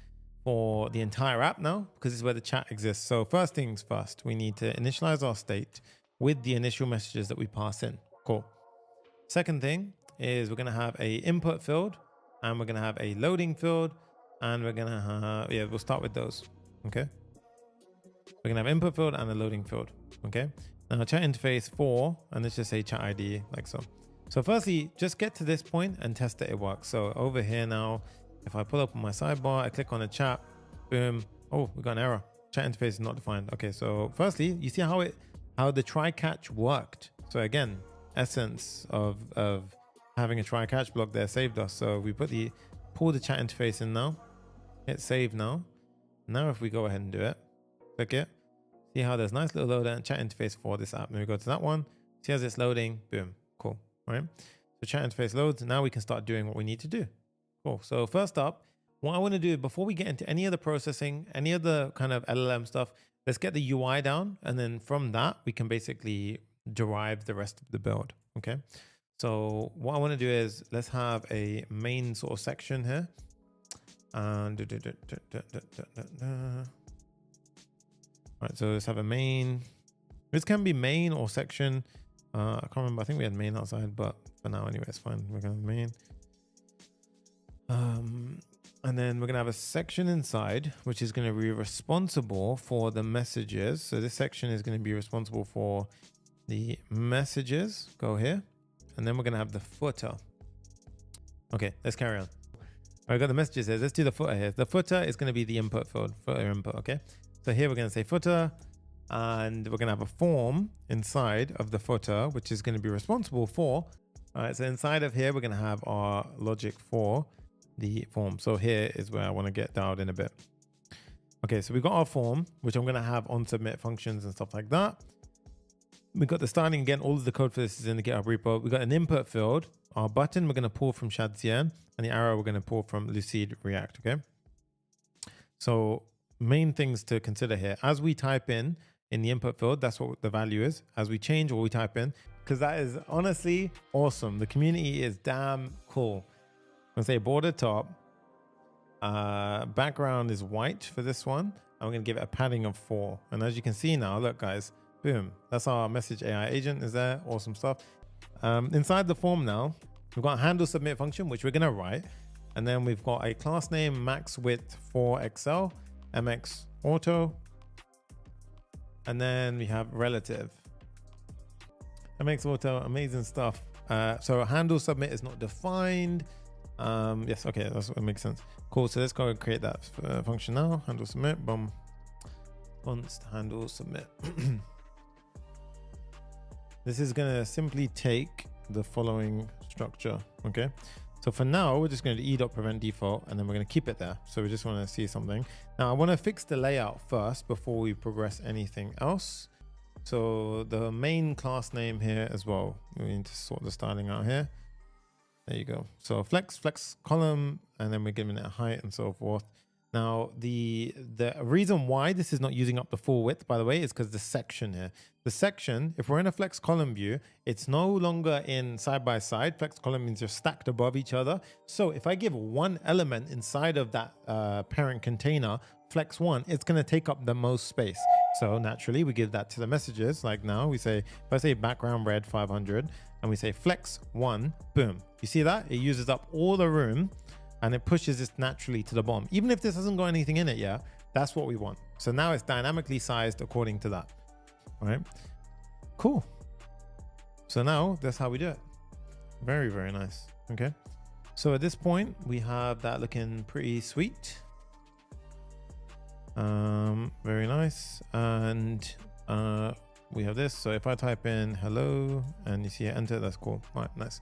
for the entire app now, because this is where the chat exists. So first things first, we need to initialize our state with the initial messages that we pass in. Cool. Second thing is we're going to have a input field, and we're going to have a loading field, and we're going to have, yeah, we'll start with those. Okay. We're going to have input field and a loading field. Okay. Now chat interface 4, and let's just say chat ID like so. So firstly, just get to this point and test that it works. So over here now, if I pull up on my sidebar, I click on the chat, boom. Oh, we got an error. Chat interface is not defined. Okay, so firstly, you see how the try catch worked. So again, essence of having a try catch block there saved us. So we pull the chat interface in now. Hit save now. Now if we go ahead and do it, click it, see how there's nice little loader and chat interface for this app. Then we go to that one, see as it's loading, boom, cool, right? So chat interface loads, now we can start doing what we need to do. Cool, so first up, what I wanna do before we get into any of the processing, any of the kind of LLM stuff, let's get the UI down. And then from that, we can basically derive the rest of the build, okay? So what I wanna do is, let's have a main sort of section here. And right, so let's have a main. This can be main or section. I can't remember. I think we had main outside, but for now anyway, it's fine. We're gonna have main. And then we're gonna have a section inside, which is gonna be responsible for the messages. So this section is gonna be responsible for the messages. Go here, and then we're gonna have the footer. Okay, let's carry on. I got the messages here. Let's do the footer here. The footer is going to be the input field, footer input. Okay. So here we're going to say footer, and we're going to have a form inside of the footer, which is going to be responsible for. All right. So inside of here, we're going to have our logic for the form. So here is where I want to get dialed in a bit. Okay. So we got our form, which I'm going to have on submit functions and stuff like that. We got the starting again. All of the code for this is in the GitHub repo. We got an input field. Our button we're going to pull from Shadcn, and the arrow we're going to pull from Lucid React. Okay. So main things to consider here: as we type in the input field, that's what the value is. As we change what we type in, because that is honestly awesome. The community is damn cool. I'm going to say border top. Background is white for this one. I'm going to give it a padding of 4. And as you can see now, look guys, boom, that's our message AI agent is there. Awesome stuff. Inside the form now, we've got a handle submit function, which we're going to write. And then we've got a class name max width for Excel, MX auto. And then we have relative. MX auto, amazing stuff. So handle submit is not defined. Yes, okay, that's what makes sense. Cool, so let's go and create that function now. Handle submit, boom. Const handle submit. This is going to simply take the following structure. Okay. So for now, we're just going to e.prevent default, and then we're going to keep it there. So we just want to see something. Now I want to fix the layout first before we progress anything else. So the main class name here as well, we need to sort the styling out here. There you go. So flex column, and then we're giving it a height and so forth. Now, the reason why this is not using up the full width, by the way, is because the section here. The section, if we're in a flex column view, it's no longer in side by side. Flex column means they're stacked above each other. So if I give one element inside of that parent container, flex 1, it's going to take up the most space. So naturally, we give that to the messages. Like now, we say, if I say background red 500, and we say flex 1, boom. You see that? It uses up all the room, and it pushes this naturally to the bottom. Even if this hasn't got anything in it yet, that's what we want. So now it's dynamically sized according to that. All right, cool. So now that's how we do it. Very, very nice. Okay. So at this point, we have that looking pretty sweet. Very nice. And we have this. So if I type in hello and you see it, enter, that's cool. All right, nice.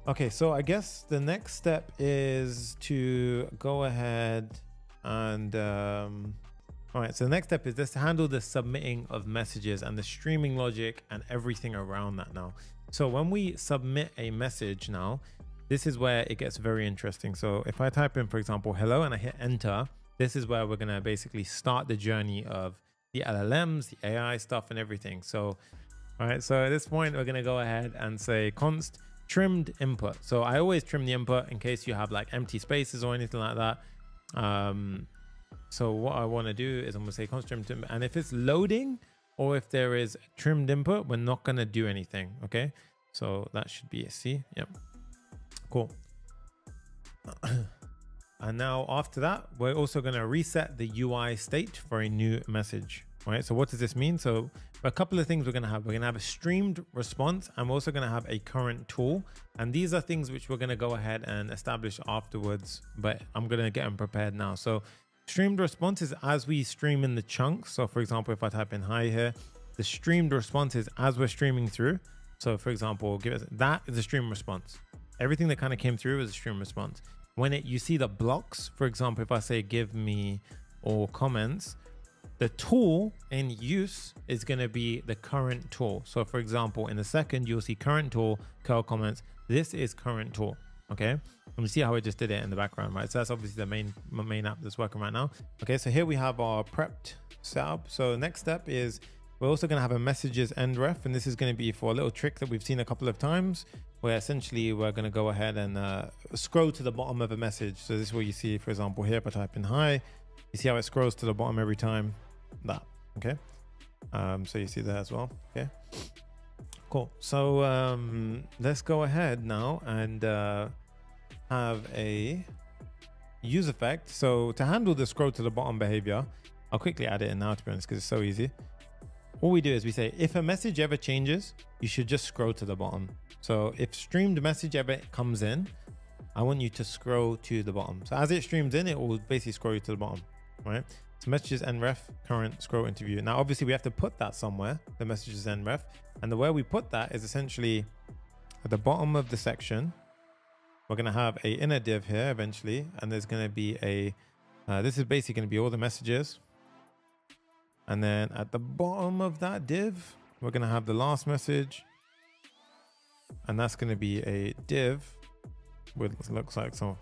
Okay, so I guess the next step is to go ahead and, all right, so the next step is just to handle the submitting of messages and the streaming logic and everything around that now. So when we submit a message now, this is where it gets very interesting. So if I type in, for example, hello, and I hit enter, this is where we're gonna basically start the journey of the LLMs, the AI stuff and everything. So, all right, so at this point, we're gonna go ahead and say const trimmed input. So I always trim the input in case you have like empty spaces or anything like that. So what I want to do is I'm going to say const trimmed input, and if it's loading or if there is trimmed input, we're not going to do anything. Okay, so that should be a C. Yep, cool. And now after that, we're also going to reset the UI state for a new message. All right, so what does this mean? So a couple of things we're going to have. We're going to have a streamed response, and we're also going to have a current tool. And these are things which we're going to go ahead and establish afterwards, but I'm going to get them prepared now. So streamed response is as we stream in the chunks. So for example, if I type in hi here, the streamed response is as we're streaming through. So for example, that is a stream response. Everything that kind of came through is a stream response. when you see the blocks, for example, if I say give me or comments, the tool in use is going to be the current tool. So for example, in a second, you'll see current tool, curl comments. This is current tool. Okay. And you see how I just did it in the background, right? So that's obviously the main app that's working right now. Okay. So here we have our prepped setup. So next step is we're also going to have a messages end ref. And this is going to be for a little trick that we've seen a couple of times where essentially we're going to go ahead and scroll to the bottom of a message. So this is what you see, for example, here, if I type in hi, you see how it scrolls to the bottom every time. That. Okay. So you see that as well. Okay. Cool. So let's go ahead now and have a use effect. So to handle the scroll to the bottom behavior, I'll quickly add it in now, to be honest, because it's so easy. All we do is we say, if a message ever changes, you should just scroll to the bottom. So if streamed message ever comes in, I want you to scroll to the bottom. So as it streams in, it will basically scroll you to the bottom, right? So messages end ref, current scroll interview. Now, obviously we have to put that somewhere, the messages end ref. And the way we put that is essentially at the bottom of the section. We're going to have a inner div here eventually. And there's going to be this is basically going to be all the messages. And then at the bottom of that div, we're going to have the last message. And that's going to be a div with what looks like so.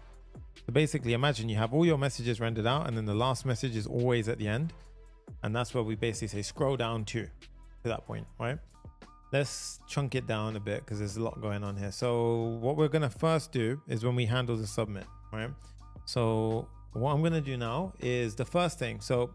So basically imagine you have all your messages rendered out and then the last message is always at the end. And that's where we basically say scroll down to that point, right? Let's chunk it down a bit because there's a lot going on here. So what we're going to first do is when we handle the submit, right? So what I'm going to do now is the first thing. So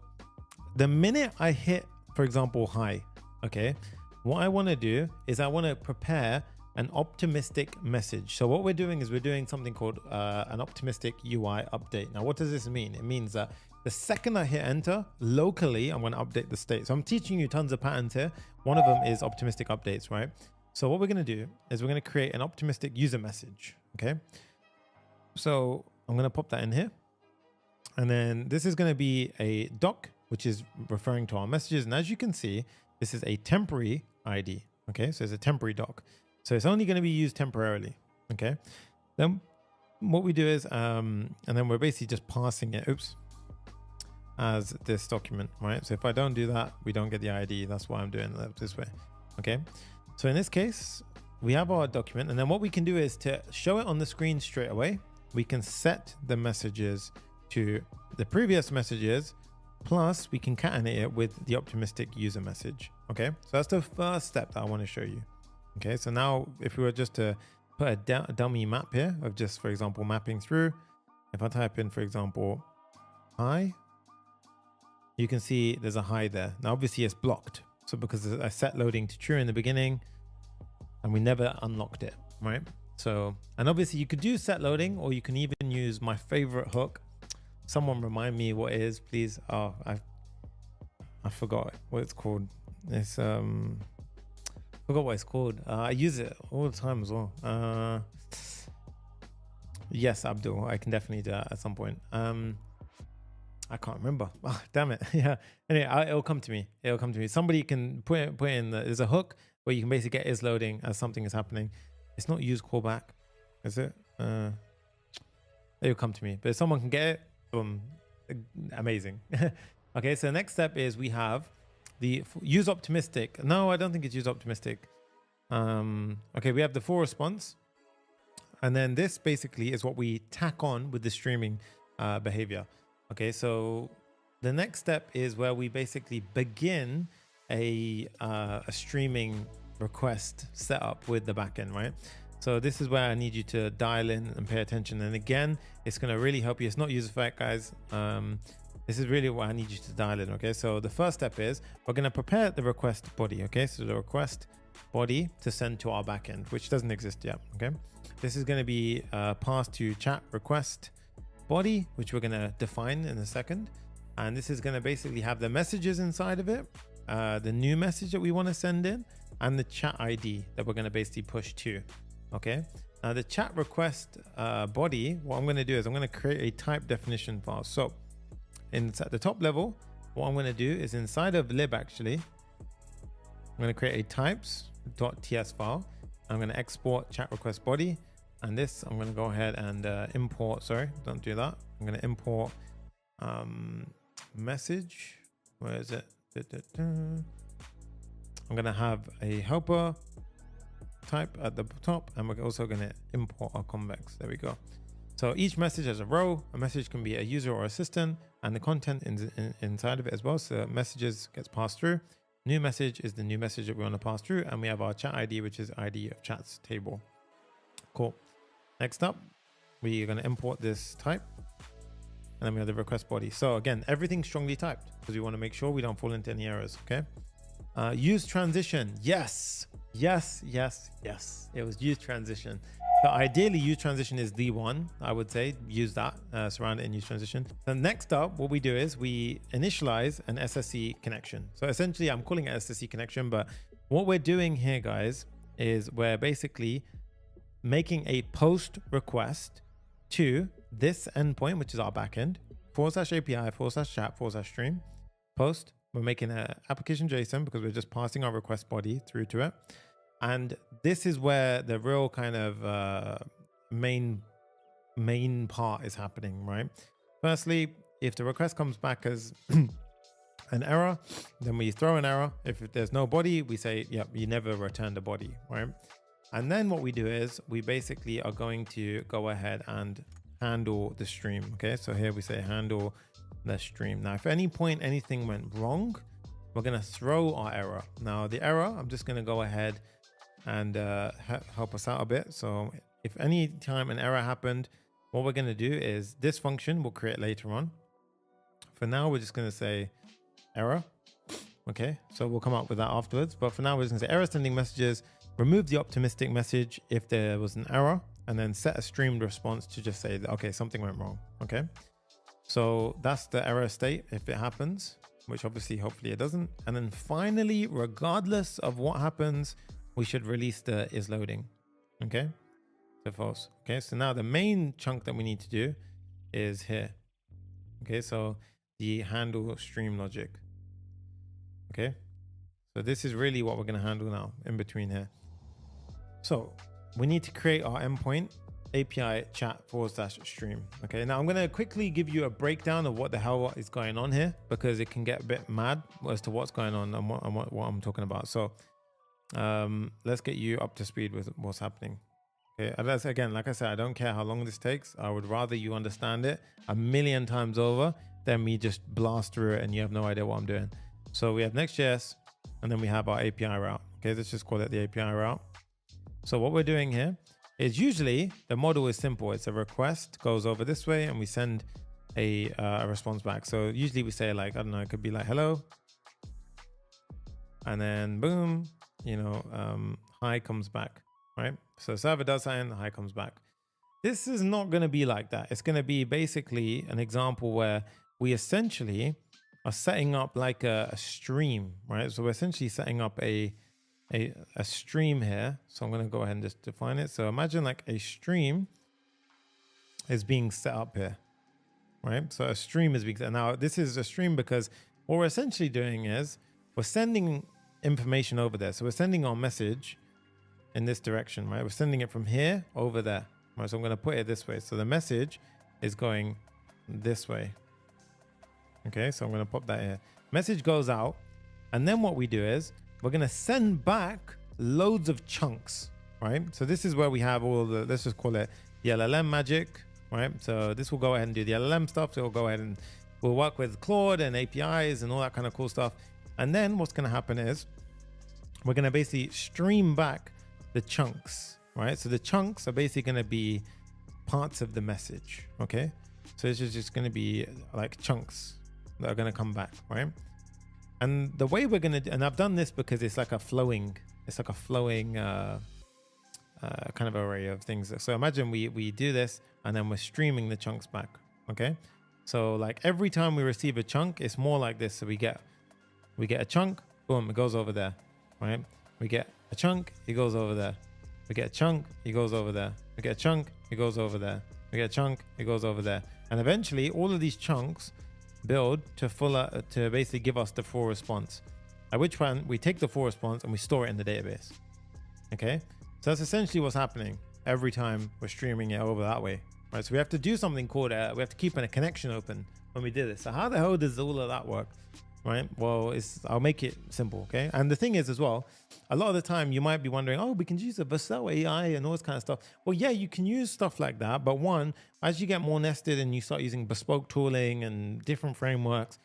the minute I hit, for example, hi, okay, what I want to do is I want to prepare an optimistic message. So what we're doing is we're doing something called an optimistic UI update. Now, what does this mean? It means that the second I hit enter, locally, I'm going to update the state. So I'm teaching you tons of patterns here. One of them is optimistic updates, right? So what we're going to do is we're going to create an optimistic user message. Okay. So I'm going to pop that in here. And then this is going to be a doc, which is referring to our messages. And as you can see, this is a temporary ID. Okay. So it's a temporary doc. So it's only going to be used temporarily. Okay. Then what we do is, and then we're basically just passing it, as this document, right? So if I don't do that, we don't get the ID. That's why I'm doing it this way. Okay. So in this case, we have our document. And then what we can do is to show it on the screen straight away, we can set the messages to the previous messages, plus we can concatenate it with the optimistic user message. Okay. So that's the first step that I want to show you. Okay, so now if we were just to put a dummy map here of just, for example, mapping through, if I type in, for example, hi, you can see there's a hi there. Now, obviously it's blocked. So because I set loading to true in the beginning and we never unlocked it, right? So, and obviously you could do set loading or you can even use my favorite hook. Someone remind me what it is, please. Oh, I forgot what it's called. It's, forgot what it's called. I use it all the time as well. Yes, Abdul, I can definitely do that at some point. I can't remember. Oh, damn it. Yeah. Anyway, it'll come to me. It'll come to me. Somebody can put in. There's a hook where you can basically get is loading as something is happening. It's not use callback, is it? It'll come to me. But if someone can get it, amazing. Okay. So the next step is we have the use optimistic. No, I don't think it's use optimistic. Okay, we have the full response. And then this basically is what we tack on with the streaming behavior. Okay, so the next step is where we basically begin a streaming request setup with the backend, right? So this is where I need you to dial in and pay attention. And again, it's going to really help you. It's not user effect, guys. This is really what I need you to dial in. Okay, so the first step is we're going to prepare the request body. Okay, so the request body to send to our backend, which doesn't exist yet. Okay, this is going to be passed to chat request body, which we're going to define in a second. And this is going to basically have the messages inside of it, the new message that we want to send in, and the chat ID that we're going to basically push to. Okay, now the chat request body, what I'm going to do is I'm going to create a type definition file. So at the top level, what I'm going to do is inside of lib, actually, I'm going to create a types.ts file. I'm going to export chat request body. And this, I'm going to go ahead and import. Sorry, don't do that. I'm going to import message. Where is it? I'm going to have a helper type at the top, and we're also going to import our convex. There we go. So each message has a row. A message can be a user or assistant, and the content inside of it as well. So messages gets passed through. New message is the new message that we want to pass through, and we have our chat ID, which is ID of chats table. Cool. Next up, we are going to import this type, and then we have the request body. So again, everything's strongly typed because we want to make sure we don't fall into any errors. Okay. Use transition. Yes. Yes. Yes. Yes. It was use transition. So ideally, use transition is the one. I would say use that, surround it in use transition. Then next up, what we do is we initialize an SSE connection. So essentially, I'm calling it SSE connection, but what we're doing here, guys, is we're basically making a post request to this endpoint, which is our backend, /API/chat/stream post. We're making an application JSON because we're just passing our request body through to it. And this is where the real kind of main part is happening, right? Firstly, if the request comes back as an error, then we throw an error. If there's no body, we say, yep, you never returned a body, right? And then what we do is we basically are going to go ahead and handle the stream. Okay, so here we say handle the stream. Now, if at any point anything went wrong, we're going to throw our error. Now, the error, I'm just going to go ahead and help us out a bit. So if any time an error happened, what we're going to do is this function we'll create later on. For now, we're just going to say error. Okay, so we'll come up with that afterwards. But for now, we're just going to say error sending messages, remove the optimistic message if there was an error, and then set a streamed response to just say, okay, something went wrong. Okay, so that's the error state if it happens, which obviously, hopefully it doesn't. And then finally, regardless of what happens, we should release the is loading. Okay, so false. Okay, so now the main chunk that we need to do is here. Okay, so the handle stream logic. Okay, so this is really what we're going to handle now in between here. So we need to create our endpoint API chat /stream. Okay, now I'm going to quickly give you a breakdown of what the hell is going on here, because it can get a bit mad as to what's going on and what I'm talking about. So let's get you up to speed with what's happening. Okay, and that's, again, like I said, I don't care how long this takes. I would rather you understand it 1,000,000 times over than me just blast through it and you have no idea what I'm doing. So we have Next.js, and then we have our API route. Okay, let's just call it the API route. So what we're doing here is, usually the model is simple. It's a request goes over this way and we send a response back. So usually we say, like, I don't know, it could be like hello, and then boom, you know, hi comes back, right? So server does something, hi comes back. This is not going to be like that. It's going to be basically an example where we essentially are setting up like a stream, right? So we're essentially setting up a stream here. So I'm going to go ahead and just define it. So imagine like a stream is being set up here, right? So a stream is being set. Now this is a stream because what we're essentially doing is we're sending information over there. So we're sending our message in this direction, right? We're sending it from here over there, right? So I'm going to put it this way. So the message is going this way. Okay, so I'm going to pop that here. Message goes out, and then what we do is we're going to send back loads of chunks, right? So this is where we have all the, let's just call it the LLM magic, right? So this will go ahead and do the LLM stuff. So we'll go ahead and we'll work with Claude and APIs and all that kind of cool stuff. And then what's going to happen is we're going to basically stream back the chunks, right? So the chunks are basically going to be parts of the message, okay? So this is just going to be like chunks that are going to come back, right? And the way we're going to, and I've done this because it's like a flowing kind of array of things. So imagine we do this and then we're streaming the chunks back, okay? So like every time we receive a chunk, it's more like this. So we get a chunk, boom, it goes over there, right? We get a chunk, it goes over there. We get a chunk, it goes over there. We get a chunk, it goes over there. We get a chunk, it goes over there. And eventually all of these chunks build to basically give us the full response, at which point we take the full response and we store it in the database. Okay, so that's essentially what's happening. every time we're streaming it over that way, right? So we have to do something called, we have to keep a connection open when we do this. So how the hell does all of that work, right? Well, I'll make it simple, okay? And the thing is as well, a lot of the time you might be wondering, oh, we can use a Vercel AI and all this kind of stuff. Well, yeah, you can use stuff like that. But one, as you get more nested and you start using bespoke tooling and different frameworks,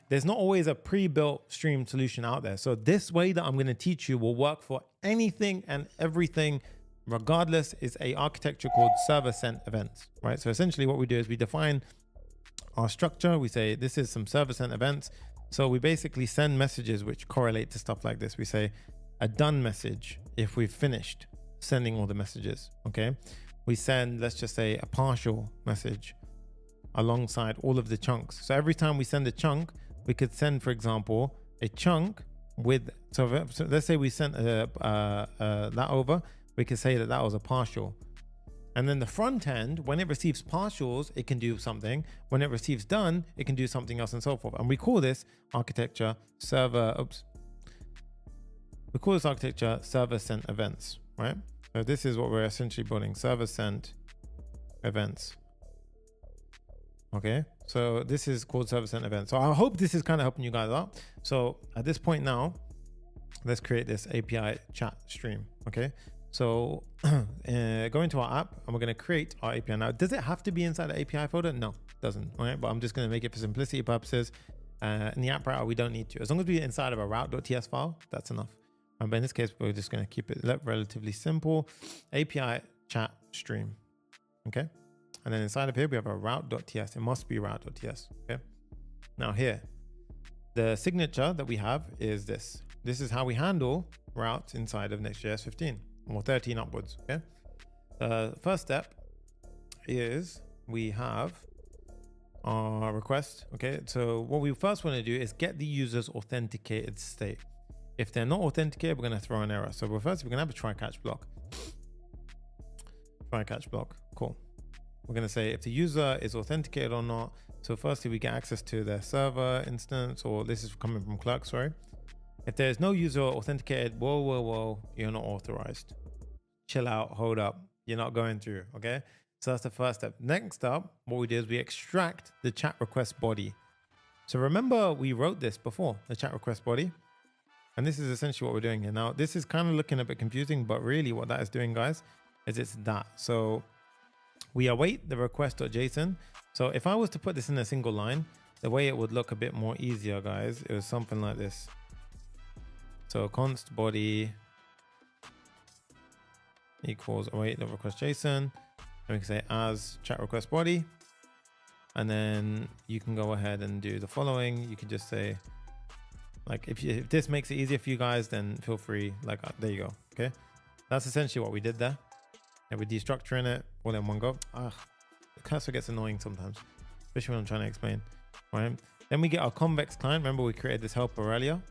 there's not always a pre-built stream solution out there. So this way that I'm going to teach you will work for anything and everything, regardless. Is a architecture called server sent events, right? So essentially what we do is we define our structure. We say this is some server sent events. So we basically send messages which correlate to stuff like this. We say a done message if we've finished sending all the messages, okay? We send, let's just say, a partial message alongside all of the chunks. So every time we send a chunk, we could send, for example, a chunk with, so let's say we sent that over, we could say that that was a partial. And then the front end, when it receives partials, it can do something. When it receives done, it can do something else and so forth. And we call this architecture server sent events, right? So this is what we're essentially building, server sent events. Okay, so this is called server sent events. So I hope this is kind of helping you guys out. So at this point now, let's create this API chat stream, okay? So go into our app and we're going to create our API. Now, does it have to be inside the API folder? No, it doesn't. All right, but I'm just going to make it for simplicity purposes. In the app router, we don't need to. As long as we're inside of a route.ts file, that's enough. But in this case, we're just going to keep it relatively simple. API chat stream. Okay. And then inside of here, we have a route.ts. It must be route.ts. Okay. Now here, the signature that we have is this. This is how we handle routes inside of Next.js 15 or 13 upwards. Okay. First step is we have our request. Okay. So what we first want to do is get the user's authenticated state. If they're not authenticated, we're going to throw an error. So we're going to have a try catch block. Try catch block. Cool. We're going to say if the user is authenticated or not. So firstly, we get access to their server instance, or this is coming from Clerk, sorry. If there's no user authenticated, whoa, you're not authorized. Chill out, hold up. You're not going through, okay? So that's the first step. Next up, what we do is we extract the chat request body. So remember we wrote this before, the chat request body. And this is essentially what we're doing here. Now, this is kind of looking a bit confusing, but really what that is doing, guys, is it's that. So we await the request.json. So if I was to put this in a single line, the way it would look a bit more easier, guys, it was something like this. So const body equals await the request.json. And we can say as chat request body. And then you can go ahead and do the following. You can just say, like, if this makes it easier for you guys, then feel free. Like, there you go. Okay. That's essentially what we did there. And we're destructuring it all in one go. The cursor gets annoying sometimes, especially when I'm trying to explain. Right. Then we get our Convex client. Remember, we created this helper earlier.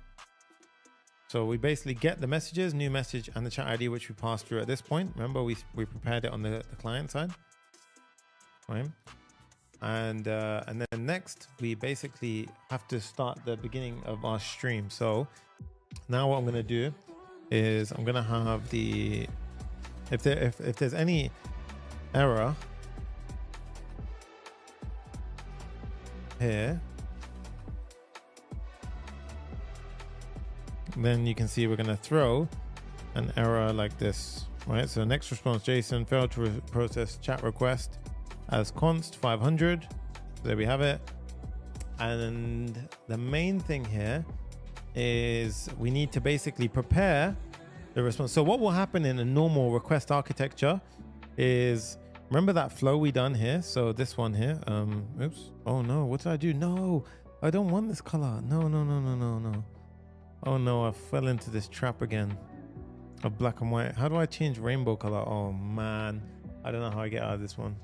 So we basically get the messages, new message, and the chat ID, which we passed through at this point. Remember, we prepared it on the client side. Right. And then next, we basically have to start the beginning of our stream. So now what I'm going to do is I'm going to have the, if there's any error here, then you can see we're going to throw an error like this, right? So next response JSON failed to process chat request as const 500. There we have it. And the main thing here is we need to basically prepare the response. So what will happen in a normal request architecture is, remember that flow we done here? So this one here, oops. Oh no, what did I do? No, I don't want this color. No. Oh no, I fell into this trap again of black and white. How do I change rainbow color? Oh man, I don't know how I get out of this one.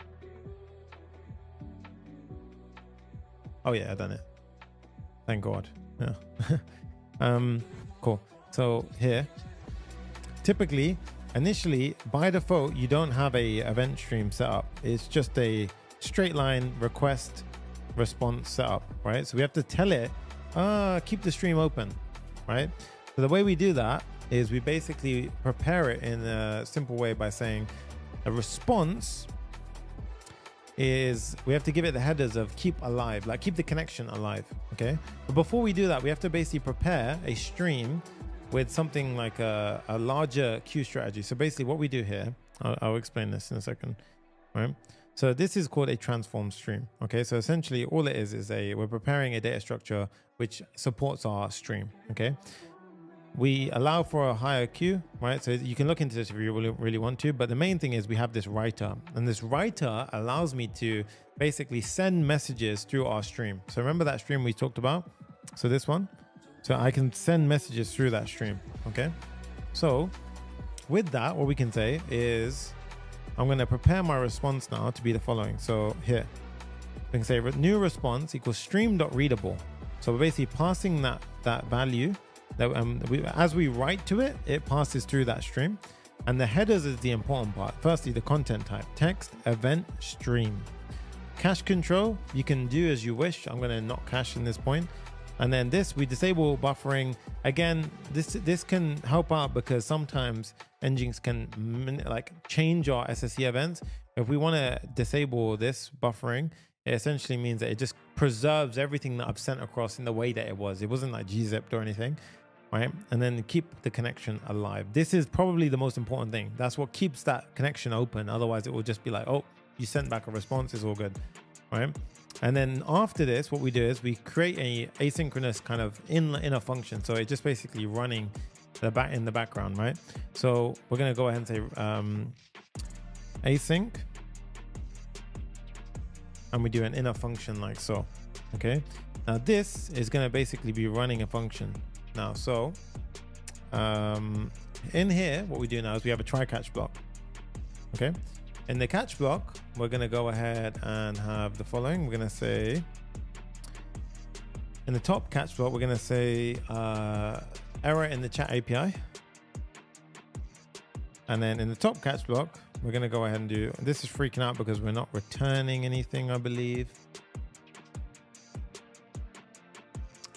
Oh yeah, I done it. Thank God. Yeah. Cool. So here, typically, initially, by default, you don't have a event stream set up. It's just a straight line request response setup, right? So we have to tell it, keep the stream open, right? So the way we do that is we basically prepare it in a simple way by saying, A response is we have to give it the headers of keep alive, like keep the connection alive. Okay, but before we do that, we have to basically prepare a stream with something like a larger queue strategy. So basically what we do here, I'll explain this in a second, right? So this is called a transform stream. Okay, so essentially all it is we're preparing a data structure which supports our stream. Okay, we allow for a higher queue, right? So you can look into this if you really want to, but the main thing is we have this writer, and this writer allows me to basically send messages through our stream. So remember that stream we talked about? So this one, so I can send messages through that stream. Okay, so with that, what we can say is I'm going to prepare my response now to be the following. So here we can say new response equals stream.readable. So we're basically passing that value that as we write to it, it passes through that stream. And the headers is the important part. Firstly, the content type, text, event, stream. Cache control, you can do as you wish. I'm going to not cache in this point. And then this, we disable buffering. Again, this can help out because sometimes engines can like change our SSE events. If we want to disable this buffering, it essentially means that it just preserves everything that I've sent across in the way that it was. It wasn't like gzipped or anything, right? And then keep the connection alive. This is probably the most important thing. That's what keeps that connection open. Otherwise, it will just be like, oh, you sent back a response, it's all good, right? And then after this, what we do is we create a asynchronous kind of inner function. So it's just basically running in the background, right? So we're going to go ahead and say async, and we do an inner function like so. Okay, now this is going to basically be running a function now. So in here, what we do now is we have a try catch block. Okay, in the catch block, we're going to go ahead and have the following. We're going to say in the top catch block, we're going to say error in the chat API. And then in the top catch block, we're going to go ahead and do, this is freaking out because we're not returning anything, I believe.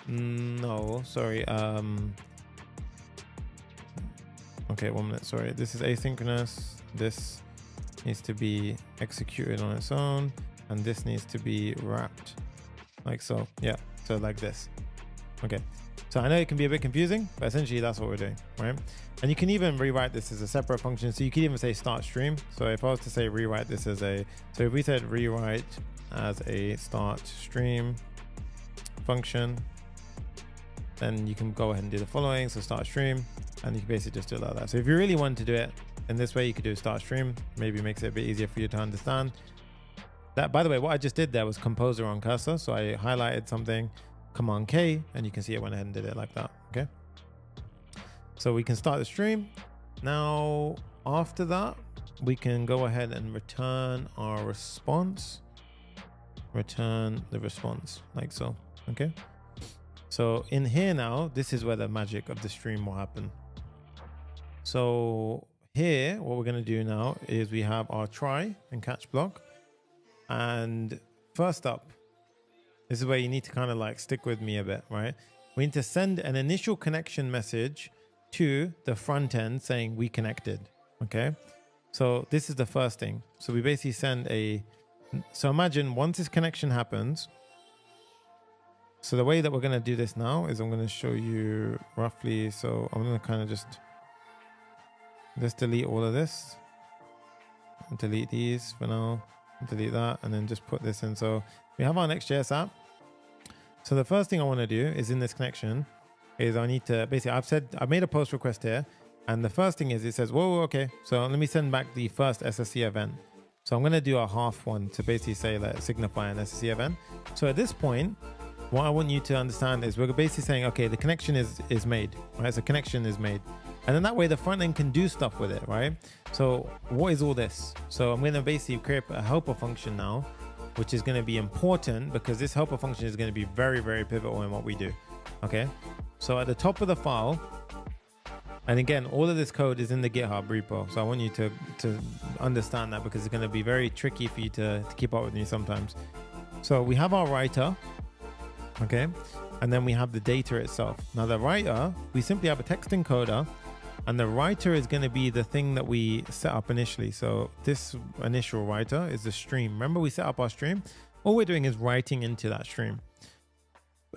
No, sorry. Okay, 1 minute. Sorry. This is asynchronous. This needs to be executed on its own. And this needs to be wrapped like so. Yeah. So like this. Okay. So I know it can be a bit confusing, but essentially that's what we're doing, right? And you can even rewrite this as a separate function. So you could even say start stream. So if I was to say rewrite this as so if we said rewrite as a start stream function, then you can go ahead and do the following. So start stream, and you can basically just do it like that. So if you really want to do it in this way, you could do start stream. Maybe it makes it a bit easier for you to understand. That, by the way, what I just did there was composer on cursor. So I highlighted something, Command K, and you can see it went ahead and did it like that. Okay. So we can start the stream. Now, after that, we can go ahead and return our response. Return the response like so. Okay. So in here now, this is where the magic of the stream will happen. So here, what we're going to do now is we have our try and catch block. And first up, this is where you need to kind of like stick with me a bit, right? We need to send an initial connection message to the front end saying we connected. Okay. So this is the first thing. So we basically send so imagine once this connection happens. So the way that we're going to do this now is I'm going to show you roughly. So I'm going to kind of just delete all of this, and delete these for now, delete that, and then just put this in. So we have our Next.js app. So the first thing I want to do is in this connection is I need to basically, I've made a post request here. And the first thing is it says, whoa, okay. So let me send back the first SSE event. So I'm going to do a half one to basically say like signify an SSE event. So at this point, what I want you to understand is we're basically saying, okay, the connection is made, right? So connection is made. And then that way the front end can do stuff with it, right? So what is all this? So I'm going to basically create a helper function now, which is going to be important because this helper function is going to be very, very pivotal in what we do. Okay. So at the top of the file, and again, all of this code is in the GitHub repo. So I want you to understand that because it's going to be very tricky for you to keep up with me sometimes. So we have our writer. Okay. And then we have the data itself. Now the writer, we simply have a text encoder And the writer is going to be the thing that we set up initially. So this initial writer is the stream. Remember, we set up our stream. All we're doing is writing into that stream.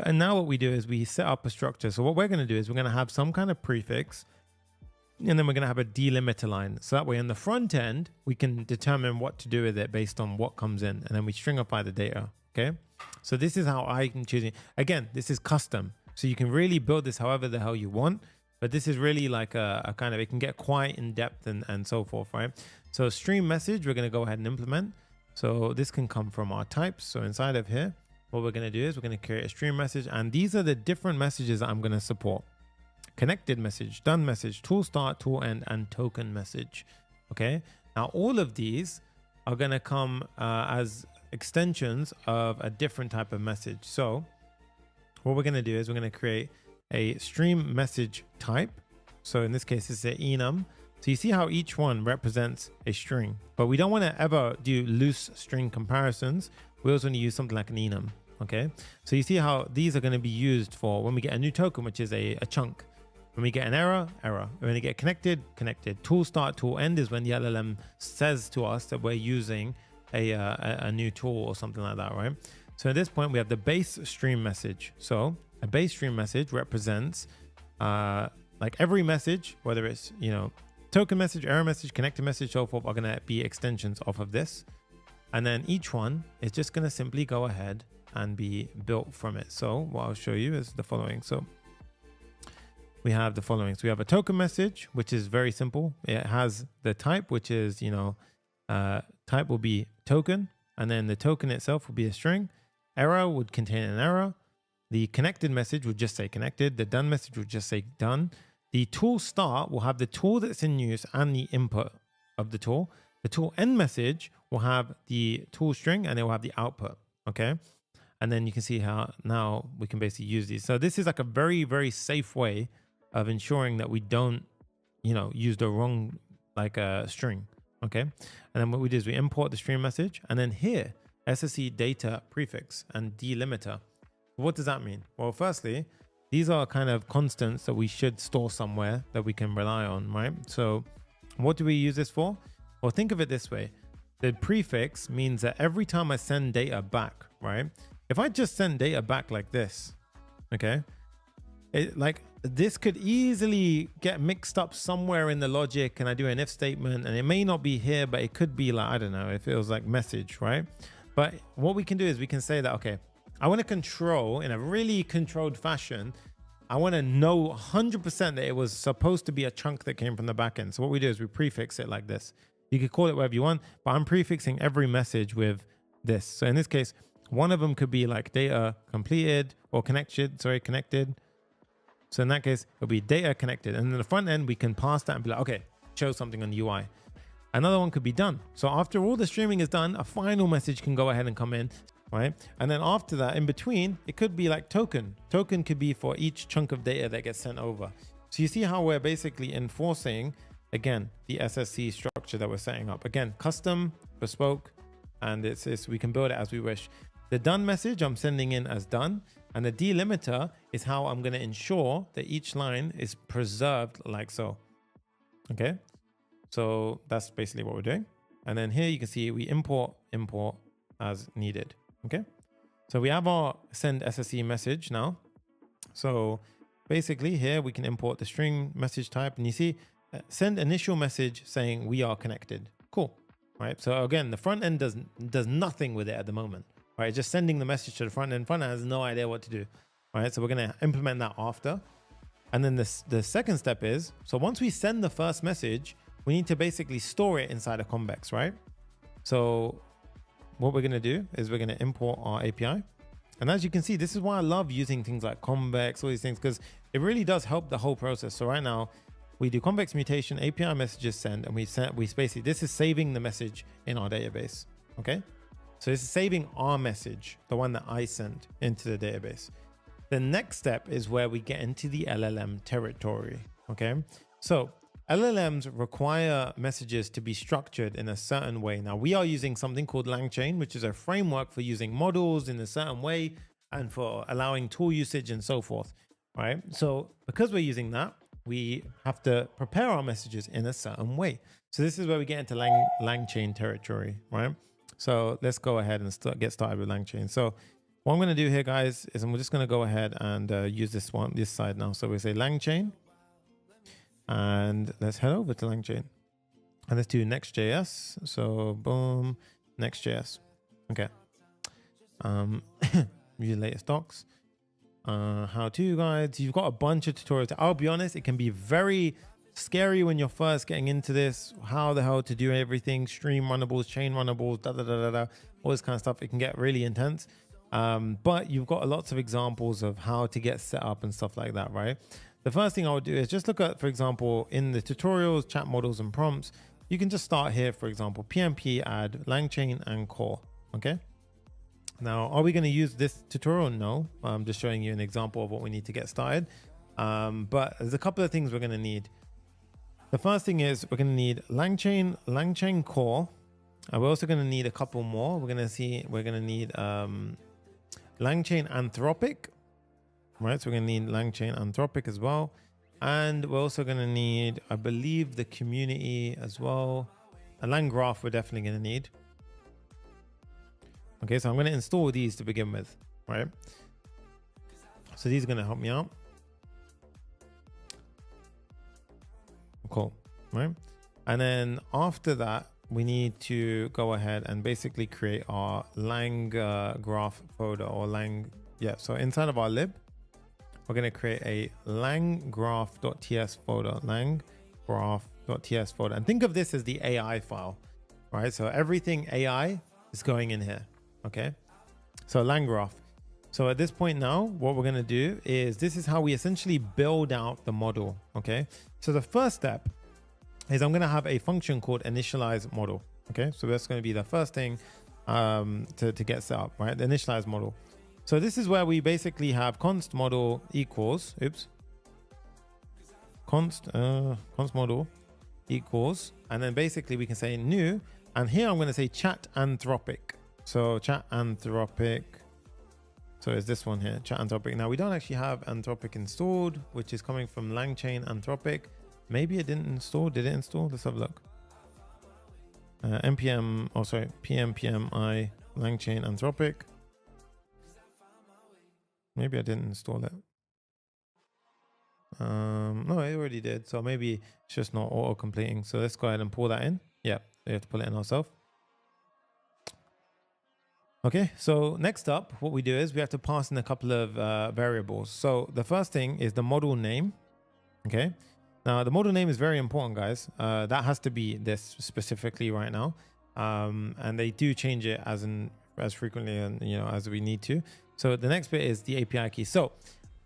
And now what we do is we set up a structure. So what we're going to do is we're going to have some kind of prefix, and then we're going to have a delimiter line. So that way in the front end, we can determine what to do with it based on what comes in. And then we stringify the data. Okay. So this is how I can choose it. Again, this is custom. So you can really build this however the hell you want. But this is really like a kind of, it can get quite in depth and so forth, right? So stream message, we're going to go ahead and implement. So this can come from our types. So inside of here, what we're going to do is we're going to create a stream message. And these are the different messages that I'm going to support. Connected message, done message, tool start, tool end, and token message. Okay. Now all of these are going to come as extensions of a different type of message. So what we're going to do is we're going to create a stream message type. So in this case, it's an enum. So you see how each one represents a string, but we don't want to ever do loose string comparisons. We also want to use something like an enum. Okay. So you see how these are going to be used for when we get a new token, which is a chunk. When we get an error. When we get connected. Tool start, tool end is when the LLM says to us that we're using a new tool or something like that, right? So at this point, we have the base stream message. So a base stream message represents like every message, whether it's, token message, error message, connected message, so forth, are going to be extensions off of this. And then each one is just going to simply go ahead and be built from it. So what I'll show you is the following. So we have the following. So we have a token message, which is very simple. It has the type, which is, type will be token. And then the token itself will be a string. Error would contain an error. The connected message would just say connected. The done message would just say done. The tool start will have the tool that's in use and the input of the tool. The tool end message will have the tool string and it will have the output. Okay. And then you can see how now we can basically use these. So this is like a very, very safe way of ensuring that we don't, use the wrong string. Okay. And then what we do is we import the stream message, and then here, SSE data prefix and delimiter. What does that mean? Well, firstly, these are kind of constants that we should store somewhere that we can rely on, right? So what do we use this for? Well, think of it this way. The prefix means that every time I send data back, right? If I just send data back like this, okay, this could easily get mixed up somewhere in the logic, and I do an if statement, and it may not be here, but it could be like, I don't know, if it was like message, right? But what we can do is we can say that, okay, I want to control in a really controlled fashion. I want to know 100% that it was supposed to be a chunk that came from the backend. So what we do is we prefix it like this. You could call it whatever you want, but I'm prefixing every message with this. So in this case, one of them could be like data completed or connected. So in that case, it'll be data connected. And in the front end, we can pass that and be like, okay, show something on the UI. Another one could be done. So after all the streaming is done, a final message can go ahead and come in, right? And then after that, in between, it could be like token. Token could be for each chunk of data that gets sent over. So you see how we're basically enforcing, again, the SSE structure that we're setting up. Again, custom, bespoke, and it's we can build it as we wish. The done message I'm sending in as done, and the delimiter is how I'm going to ensure that each line is preserved like so. Okay, so that's basically what we're doing. And then here you can see we import as needed. Okay, so we have our send SSE message now. So basically here we can import the string message type, and you see send initial message saying we are connected. Cool, right? So again, the front end does nothing with it at the moment. Right, just sending the message to the front end. Front end has no idea what to do. Right, so we're going to implement that after. And then the second step is, so once we send the first message, we need to basically store it inside of Convex, right? So what we're going to do is we're going to import our API. And as you can see, this is why I love using things like Convex, all these things, because it really does help the whole process. So right now we do Convex mutation, API messages send, and we basically, this is saving the message in our database. Okay. So this is saving our message, the one that I sent into the database. The next step is where we get into the LLM territory. Okay. So LLMs require messages to be structured in a certain way. Now we are using something called LangChain, which is a framework for using models in a certain way and for allowing tool usage and so forth. Right. So because we're using that, we have to prepare our messages in a certain way. So this is where we get into LangChain territory, right? So let's go ahead and get started with LangChain. So what I'm going to do here, guys, is I'm just going to go ahead and use this side now. So we say LangChain, and let's head over to LangChain, and let's do Next.js. So boom, Next.js. Okay. Your latest docs. How-to guides. You've got a bunch of tutorials. I'll be honest, it can be very scary when you're first getting into this. How the hell to do everything, stream runnables, chain runnables, all this kind of stuff. It can get really intense. But you've got lots of examples of how to get set up and stuff like that, right? The first thing I would do is just look at, for example, in the tutorials, chat models and prompts, you can just start here, for example, PMP, add LangChain and core. Okay. Now, are we going to use this tutorial? No, I'm just showing you an example of what we need to get started. But there's a couple of things we're going to need. The first thing is we're going to need LangChain core. We're also going to need a couple more. We're going to need LangChain Anthropic, right? So we're going to need LangChain Anthropic as well. And we're also going to need, I believe, the community as well. A LangGraph we're definitely going to need. Okay, so I'm going to install these to begin with, right? So these are going to help me out. Cool, right? And then after that, we need to go ahead and basically create our LangGraph folder or So inside of our lib, we're going to create a LangGraph.ts folder, LangGraph.ts folder. And think of this as the AI file, right? So everything AI is going in here. Okay, so LangGraph. So at this point now, what we're going to do is this is how we essentially build out the model. Okay, so the first step is I'm going to have a function called initialize model. Okay, so that's going to be the first thing to get set up, right? The initialize model. So this is where we basically have const model equals, const model equals, and then basically we can say new, and here I'm going to say chat anthropic. So chat anthropic. So it's this one here, chat anthropic. Now we don't actually have anthropic installed, which is coming from LangChain anthropic. Maybe it didn't install. Did it install? Let's have a look. npm, oh sorry, pmi LangChain anthropic. Maybe I didn't install it. No, it already did. So maybe it's just not auto completing. So let's go ahead and pull that in. Yeah, we have to pull it in ourselves. Okay, so next up, what we do is we have to pass in a couple of variables. So the first thing is the model name. Okay, now the model name is very important, guys. That has to be this specifically right now, and they do change it as frequently and as we need to. So the next bit is the API key. So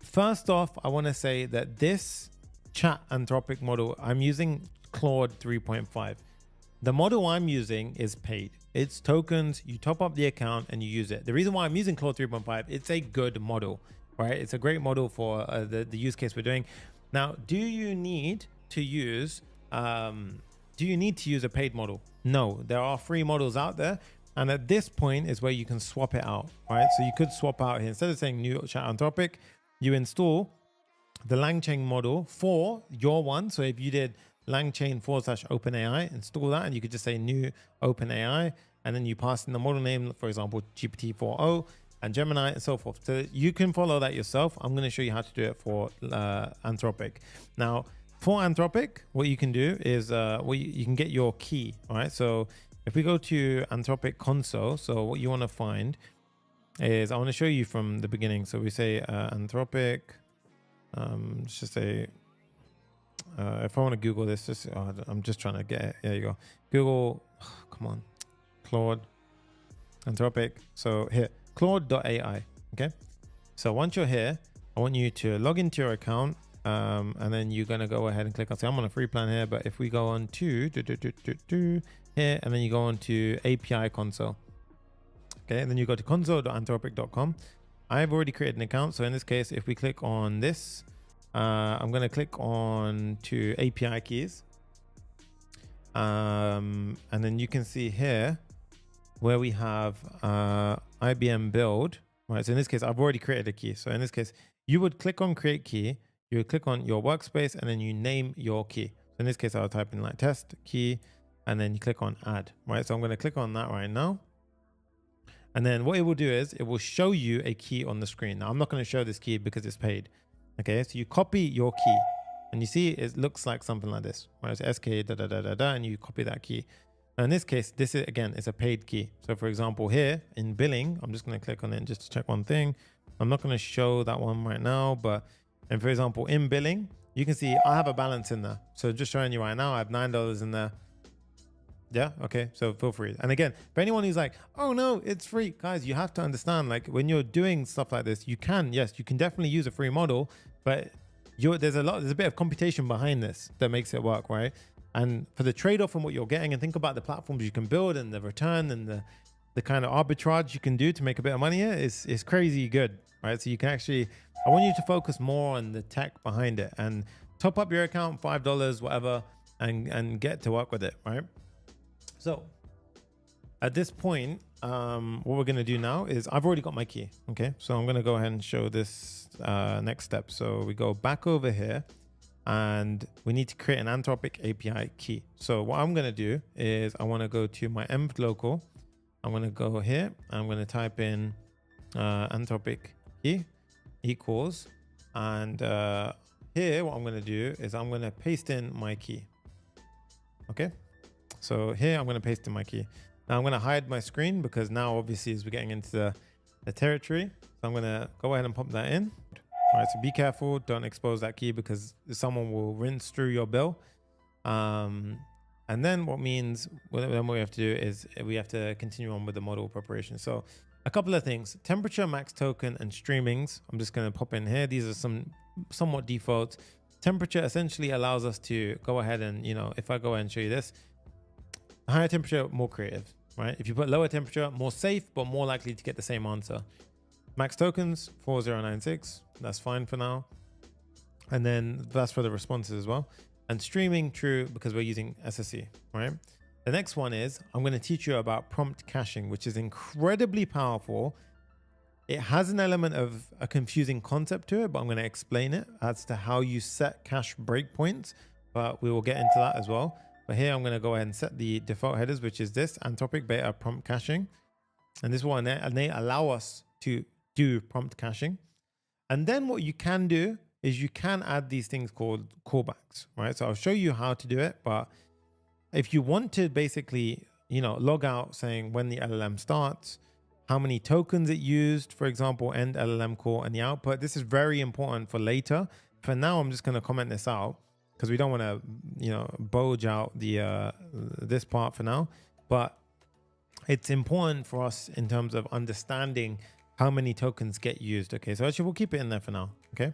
first off, I want to say that this chat anthropic model, I'm using Claude 3.5. The model I'm using is paid. It's tokens. You top up the account and you use it. The reason why I'm using Claude 3.5, it's a good model, right? It's a great model for the use case we're doing. Now, do you need to use a paid model? No, there are free models out there. And at this point is where you can swap it out, right? So you could swap out here. Instead of saying new chat anthropic, you install the LangChain model for your one. So if you did LangChain /OpenAI, install that, and you could just say new OpenAI, and then you pass in the model name, for example, GPT-4o and Gemini and so forth. So you can follow that yourself. I'm going to show you how to do it for Anthropic. Now, for Anthropic, what you can do is you can get your key, all right? So if we go to Anthropic console, so what you want to find is, I want to show you from the beginning. So we say Anthropic, let's just say, if I want to Google this, I'm just trying to get it. There you go. Google, come on, Claude, Anthropic. So here, Claude.ai. Okay. So once you're here, I want you to log into your account, and then you're gonna go ahead and click on. So I'm on a free plan here, but if we go on to here, and then you go on to API console. Okay, and then you go to console.anthropic.com. I've already created an account. So in this case, if we click on this, I'm going to click on to API keys. And then you can see here where we have IBM build, right? So in this case, I've already created a key. So in this case, you would click on create key. you would click on your workspace and then you name your key. So in this case, I'll type in like test key, and then you click on add, right? So I'm going to click on that right now. And then what it will do is it will show you a key on the screen. Now I'm not going to show this key because it's paid. Okay, so you copy your key and you see it looks like something like this, right? So sk da da da da da, and you copy that key. Now in this case, this is again, it's a paid key. So for example, here in billing, I'm just going to click on it just to check one thing. I'm not going to show that one right now, but and for example, in billing, you can see I have a balance in there. So just showing you right now, I have $9 in there. Yeah. Okay. So feel free. And again, for anyone who's like, oh no, it's free, guys, you have to understand, like when you're doing stuff like this, you can definitely use a free model, but there's a bit of computation behind this that makes it work, right? And for the trade-off from what you're getting, and think about the platforms you can build and the return and the kind of arbitrage you can do to make a bit of money here is crazy good, right? So you can actually, I want you to focus more on the tech behind it and top up your account, $5, whatever, and get to work with it, right? So at this point, what we're going to do now is I've already got my key. Okay. So I'm going to go ahead and show this next step. So we go back over here and we need to create an Anthropic API key. So what I'm going to do is I want to go to my env local. I'm going to go here. I'm going to type in Anthropic key equals. And here, what I'm going to do is I'm going to paste in my key. Okay. So here I'm going to paste in my key. Now I'm going to hide my screen because now obviously as we're getting into the territory, so I'm going to go ahead and pop that in. All right, so be careful, don't expose that key because someone will rinse through your bill. And then what we have to do is we have to continue on with the model preparation. So a couple of things: temperature, max token, and streamings. I'm just going to pop in here. These are some somewhat defaults. Temperature essentially allows us to go ahead and, if I go ahead and show you this, higher temperature, more creative, right? If you put lower temperature, more safe, but more likely to get the same answer. Max tokens, 4096. That's fine for now. And then that's for the responses as well. And streaming, true, because we're using SSE, right? The next one is I'm going to teach you about prompt caching, which is incredibly powerful. It has an element of a confusing concept to it, but I'm going to explain it as to how you set cache breakpoints, but we will get into that as well. But here I'm going to go ahead and set the default headers, which is this Anthropic beta prompt caching. And this one, they allow us to do prompt caching. And then what you can do is you can add these things called callbacks, right? So I'll show you how to do it. But if you want to basically, log out saying when the LLM starts, how many tokens it used, for example, end LLM call and the output, this is very important for later. For now, I'm just going to comment this out, because we don't want to, bulge out this part for now, but it's important for us in terms of understanding how many tokens get used. Okay, so actually we'll keep it in there for now. Okay,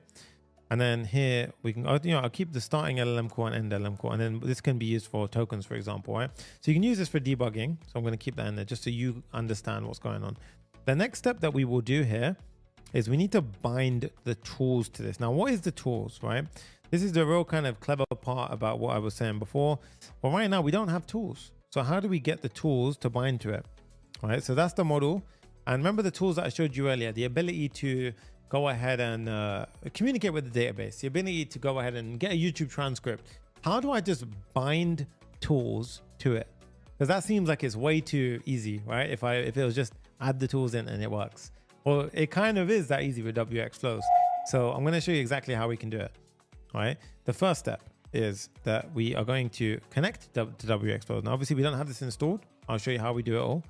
and then here we can, I'll keep the starting LLM call and end LLM call, and then this can be used for tokens, for example, right? So you can use this for debugging. So I'm going to keep that in there just so you understand what's going on. The next step that we will do here is we need to bind the tools to this. Now, what is the tools, right? This is the real kind of clever part about what I was saying before. But right now we don't have tools. So how do we get the tools to bind to it? All right, so that's the model. And remember the tools that I showed you earlier, the ability to go ahead and communicate with the database, the ability to go ahead and get a YouTube transcript. How do I just bind tools to it? Because that seems like it's way too easy, right? If it was just add the tools in and it works. Well, it kind of is that easy with Wxflows. So I'm going to show you exactly how we can do it. All right. The first step is that we are going to connect to Wxflows. Now, obviously, we don't have this installed. I'll show you how we do it all.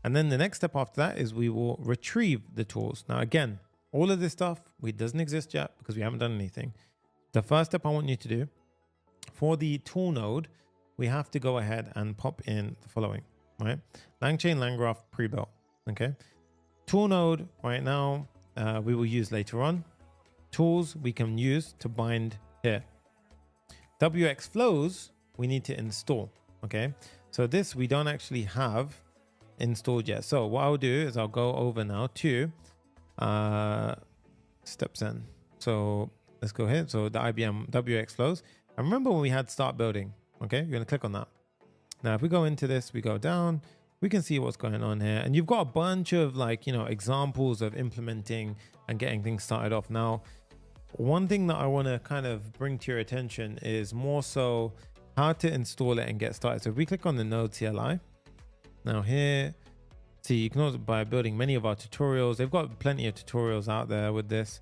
And then the next step after that is we will retrieve the tools. Now, again, all of this stuff, it doesn't exist yet because we haven't done anything. The first step I want you to do for the tool node, we have to go ahead and pop in the following, right? LangChain, LangGraph pre-built. Okay. Tool node right now, we will use later on. Tools we can use to bind here. Wxflows we need to install. Okay, so this we don't actually have installed yet. So what I'll do is I'll go over now to steps in. So let's go ahead. So the IBM Wxflows. And remember when we had start building. Okay, you're gonna click on that. Now if we go into this, we go down. We can see what's going on here, and you've got a bunch of examples of implementing and getting things started off. Now, one thing that I want to kind of bring to your attention is more so how to install it and get started. So if we click on the Node CLI, now here, see, you can also by building many of our tutorials. They've got plenty of tutorials out there with this.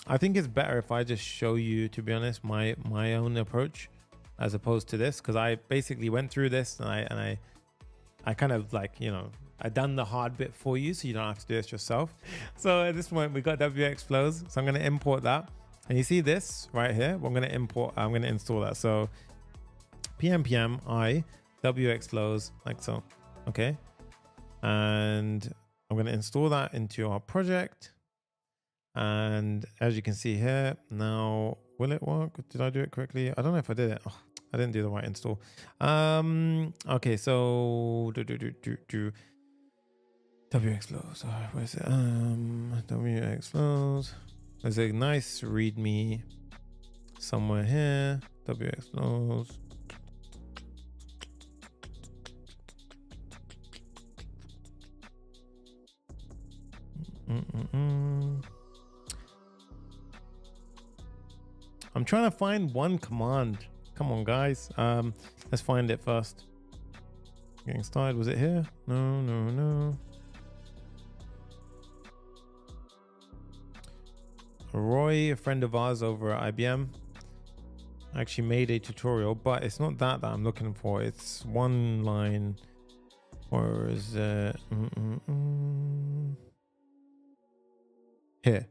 I think it's better if I just show you, to be honest, my own approach as opposed to this, because I basically went through this and I kind of like, you know, I done the hard bit for you so you don't have to do this yourself. So at this point we got Wxflows, so I'm going to import that, and you see this right here. I'm going to install that. So pm I Wxflows, like so. Okay, and I'm going to install that into our project. And as you can see here, now will it work? Did I do it correctly? I don't know if I did it. Oh, I didn't do the right install. Okay, so Wxflows. Where is it? Wxflows. There's a nice README somewhere here. Wxflows. I'm trying to find one command. Come on, guys. Let's find it first. Getting started. Was it here? No. Roy, a friend of ours over at IBM, actually made a tutorial, but it's not that I'm looking for. It's one line. Or is it? Here.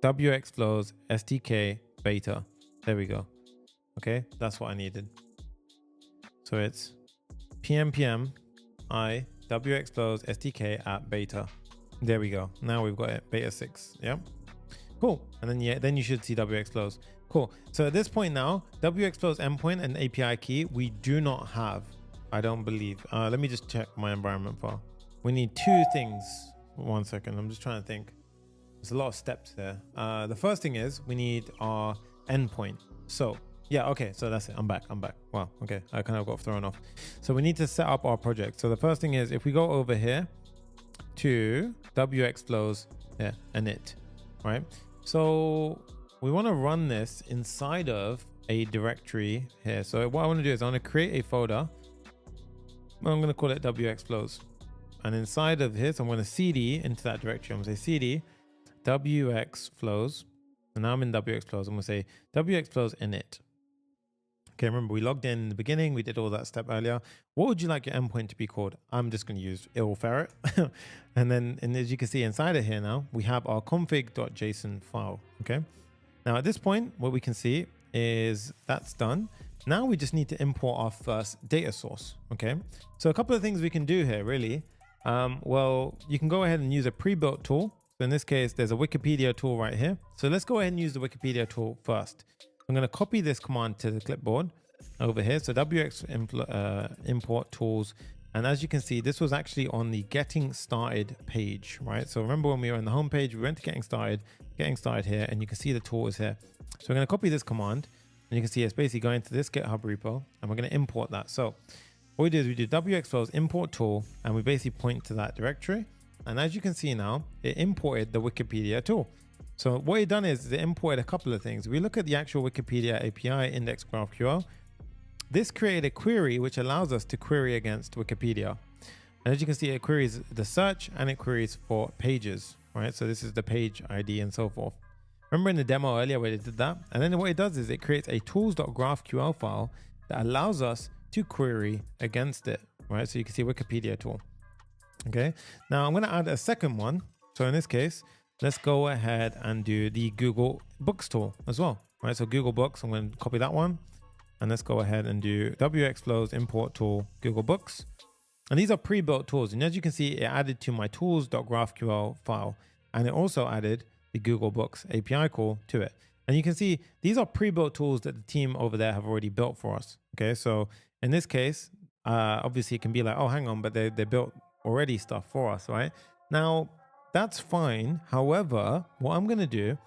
Wxflows SDK beta. There we go. Okay, that's what I needed. So it's pm I Wxflows SDK at beta. There we go. Now we've got it. Beta 6. Yep. Cool. And then then you should see Wxflows. Cool. So at this point now, Wxflows endpoint and API key we do not have. I don't believe. Let me just check my environment file. We need two things. 1 second. I'm just trying to think. There's a lot of steps there. The first thing is we need our endpoint. So yeah, okay, so that's it. I'm back. Wow, okay, I kind of got thrown off. So we need to set up our project. So the first thing is if we go over here to Wxflows, yeah, init, right? So we want to run this inside of a directory here. So what I want to do is I want to create a folder. I'm going to call it Wxflows, and inside of here, so I'm going to cd into that directory. I'm going to say cd Wxflows, and now I'm in Wxflows. I'm going to say Wxflows init. Okay, remember we logged in the beginning. We did all that step earlier. What would you like your endpoint to be called? I'm just going to use illferret. And then, as you can see inside of here now, we have our config.json file. Okay. Now at this point, what we can see is that's done. Now we just need to import our first data source. Okay. So a couple of things we can do here really. Well, you can go ahead and use a pre-built tool. So in this case, there's a Wikipedia tool right here. So let's go ahead and use the Wikipedia tool first. I'm going to copy this command to the clipboard over here. So wx import tools. And as you can see, this was actually on the getting started page, right? So remember when we were on the home page, we went to getting started here, and you can see the tool is here. So we're going to copy this command, and you can see it's basically going to this GitHub repo, and we're going to import that. So what we do is we do wxflows import tool, and we basically point to that directory. And as you can see now, it imported the Wikipedia tool. So what it done is it imported a couple of things. If we look at the actual Wikipedia API index GraphQL, this created a query which allows us to query against Wikipedia. And as you can see, it queries the search and it queries for pages, right? So this is the page ID and so forth. Remember in the demo earlier where it did that? And then what it does is it creates a tools.graphql file that allows us to query against it, right? So you can see Wikipedia tool. Okay, now I'm going to add a second one. So in this case, let's go ahead and do the Google Books tool as well, right? So Google Books, I'm going to copy that one, and let's go ahead and do Wxflows import tool Google Books. And these are pre-built tools. And as you can see, it added to my tools.graphql file, and it also added the Google Books API call to it. And you can see these are pre-built tools that the team over there have already built for us. Okay, so in this case, obviously it can be like, oh, hang on, but they built already stuff for us, right? Now, that's fine. However, what I'm going to do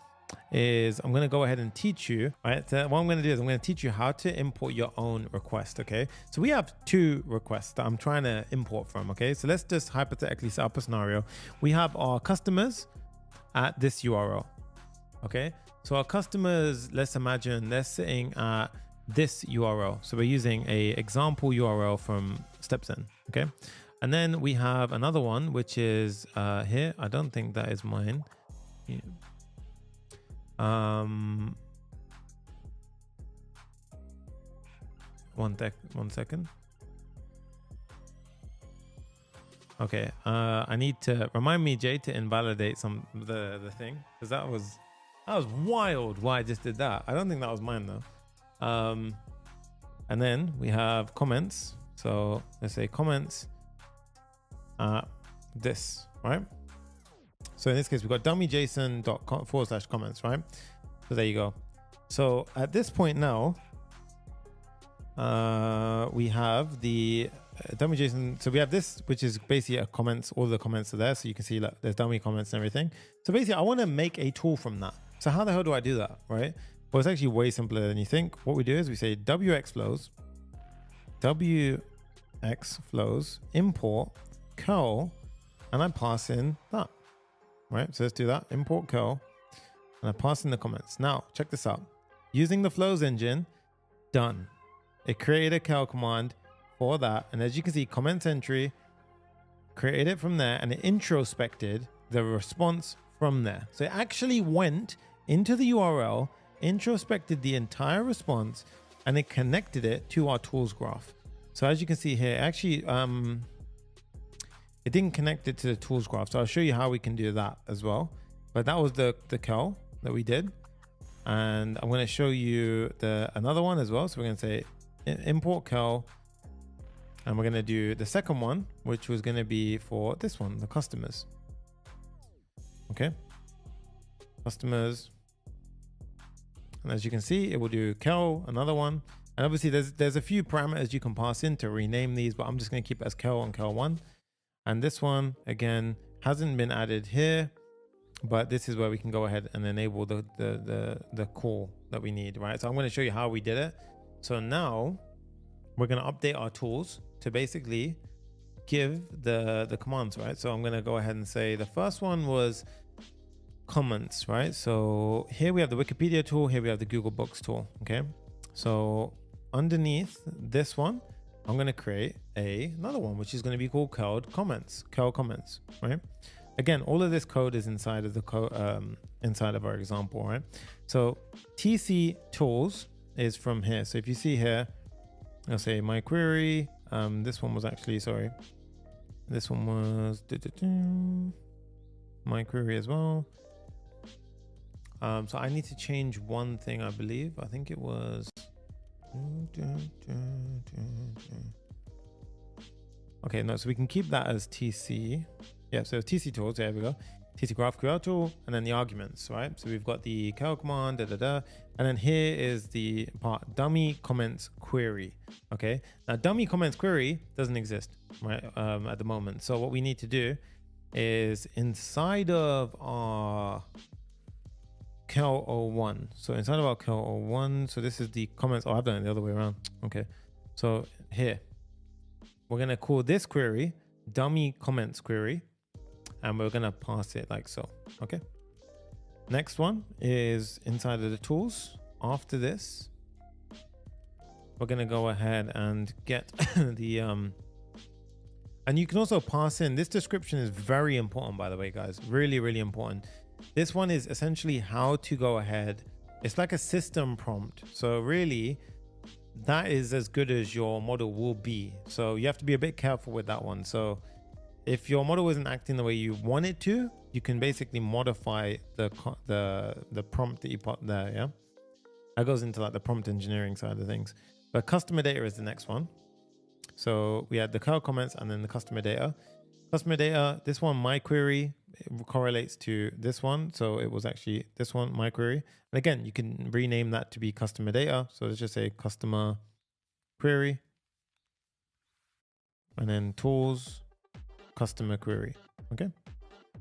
is I'm going to go ahead and teach you, right? So what I'm going to do is I'm going to teach you how to import your own request, okay? So we have two requests that I'm trying to import from, okay? So let's just hypothetically set up a scenario. We have our customers at this URL, Okay, so our customers, let's imagine they're sitting at this URL. So we're using a example URL from StepZen. Okay, and then we have another one which is here. I don't think that is mine. Yeah. One second. Okay, I need to remind me, Jay, to invalidate the thing, because that was wild why I just did that. I don't think that was mine though. And then we have comments. So let's say comments this, right? So in this case, we've got dummyjson.com/comments, right? So there you go. So at this point now, we have the dummy JSON. So we have this, which is basically a comments. All the comments are there, so you can see like there's dummy comments and everything. So basically, I want to make a tool from that. So how the hell do I do that, right? Well, it's actually way simpler than you think. What we do is we say Wxflows import curl, and I pass in that, right? So let's do that. Import curl, and I pass in the comments. Now check this out. Using the flows engine, done. It created a curl command for that, and as you can see, comments entry created it from there, and it introspected the response from there. So it actually went into the URL, introspected the entire response, and it connected it to our tools graph. So as you can see here, actually it didn't connect it to the tools graph. So I'll show you how we can do that as well. But that was the curl that we did, and I'm going to show you another one as well. So we're going to say import curl, and we're going to do the second one, which was going to be for this one, the customers. Okay, customers, and as you can see, it will do curl, another one, and obviously there's a few parameters you can pass in to rename these, but I'm just going to keep it as curl and curl1. And this one again hasn't been added here, but this is where we can go ahead and enable the call that we need, right? So I'm going to show you how we did it. So now we're going to update our tools to basically give the commands, right? So I'm going to go ahead and say the first one was comments, right? So here we have the Wikipedia tool, here we have the Google Books tool. Okay, so underneath this one, I'm going to create another one, which is going to be called curl comments, right? Again, all of this code is inside of the inside of our example, right? So TC tools is from here. So if you see here, I'll say my query. This one was actually, sorry, this one was my query as well. So I need to change one thing, I believe. I think it was. Okay, no, so we can keep that as TC. Yeah, so TC tools, there we go. TC GraphQL tool, and then the arguments, right? So we've got the curl command, and then here is the part dummy comments query. Okay, now dummy comments query doesn't exist, right, at the moment. So what we need to do is inside of our curl01. So inside of our curl01, so this is the comments. Oh, I've done it the other way around. Okay, so here we're gonna call this query dummy comments query, and we're gonna pass it like so. Okay, next one is inside of the tools. After this, we're gonna go ahead and get the and you can also pass in this description. Is very important, by the way, guys, really important. This one is essentially how to go ahead. It's like a system prompt, so really that is as good as your model will be. So you have to be a bit careful with that one. So if your model isn't acting the way you want it to, you can basically modify the prompt that you put there. Yeah, that goes into like the prompt engineering side of things. But customer data is the next one. So we had the curl comments and then the customer data. Customer data, this one, my query, it correlates to this one. So it was actually this one, my query. And again, you can rename that to be customer data. So let's just say customer query, and then tools, customer query. Okay.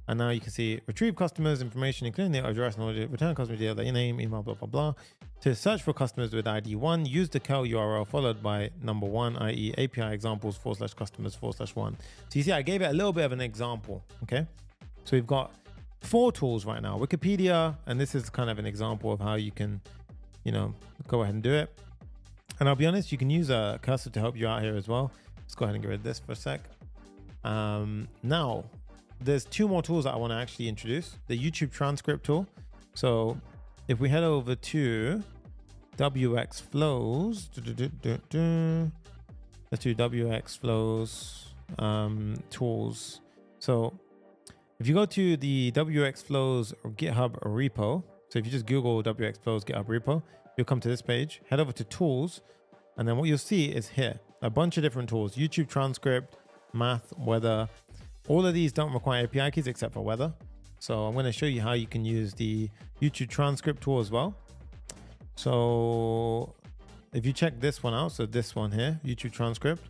And now you can see retrieve customers information, including their address and order, return customer detail, their name, email, blah, blah, blah. To search for customers with ID 1, use the curl URL followed by number 1, i.e. API examples /customers/1. So you see, I gave it a little bit of an example. Okay. So we've got 4 tools right now. Wikipedia, and this is kind of an example of how you can, go ahead and do it. And I'll be honest, you can use a cursor to help you out here as well. Let's go ahead and get rid of this for a sec. Now, there's 2 more tools that I want to actually introduce. The YouTube transcript tool. So if we head over to Wxflows, let's do Wxflows tools. So if you go to the Wxflows GitHub repo, so if you just Google Wxflows GitHub repo, you'll come to this page, head over to tools, and then what you'll see is here, a bunch of different tools, YouTube transcript, math, weather. All of these don't require API keys except for weather. So I'm going to show you how you can use the YouTube transcript tool as well. So if you check this one out, so this one here, YouTube transcript.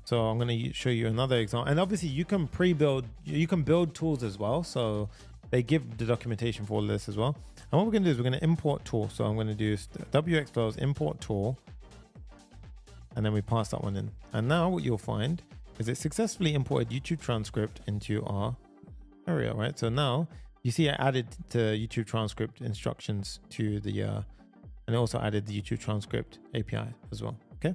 So I'm going to show you another example. And obviously you can you can build tools as well. So they give the documentation for all of this as well. And what we're going to do is we're going to import tool. So I'm going to do Wxflows import tool. And then we pass that one in. And now what you'll find is it successfully imported YouTube transcript into our area, right? So now you see I added the YouTube transcript instructions to the, and it also added the YouTube transcript API as well, okay?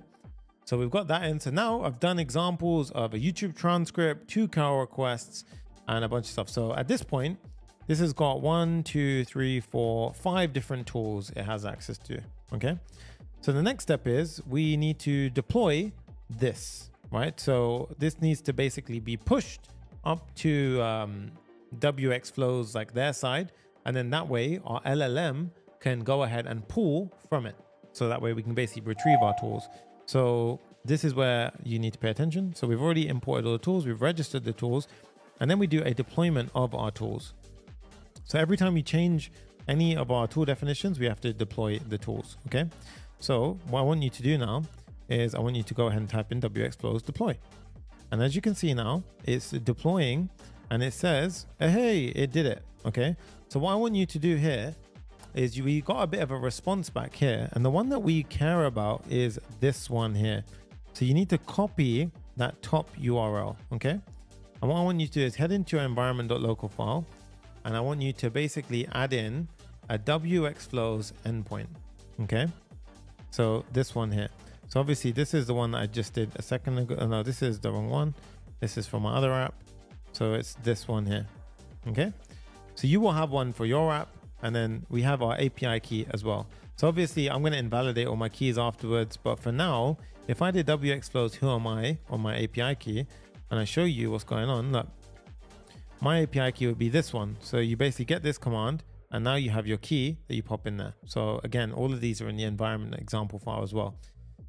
So we've got that in. So now I've done examples of a YouTube transcript, 2 curl requests, and a bunch of stuff. So at this point, this has got 1, 2, 3, 4, 5 different tools it has access to, okay? So the next step is we need to deploy this, right? So this needs to basically be pushed up to Wxflows, like their side. And then that way our LLM can go ahead and pull from it. So that way we can basically retrieve our tools. So this is where you need to pay attention. So we've already imported all the tools, we've registered the tools, and then we do a deployment of our tools. So every time we change any of our tool definitions, we have to deploy the tools, okay? So what I want you to do now is I want you to go ahead and type in Wxflows deploy. And as you can see now, it's deploying and it says, hey, it did it, okay? So what I want you to do here is we got a bit of a response back here. And the one that we care about is this one here. So you need to copy that top URL, okay? And what I want you to do is head into your environment.local file. And I want you to basically add in a Wxflows endpoint, okay? So this one here. So obviously this is the one that I just did a second ago. Oh, no, this is the wrong one. This is from my other app. So it's this one here, okay? So you will have one for your app, and then we have our API key as well. So obviously I'm going to invalidate all my keys afterwards, but for now, if I did Wxflows who am I on my API key, and I show you what's going on, look, my API key would be this one. So you basically get this command, and now you have your key that you pop in there. So again, all of these are in the environment example file as well.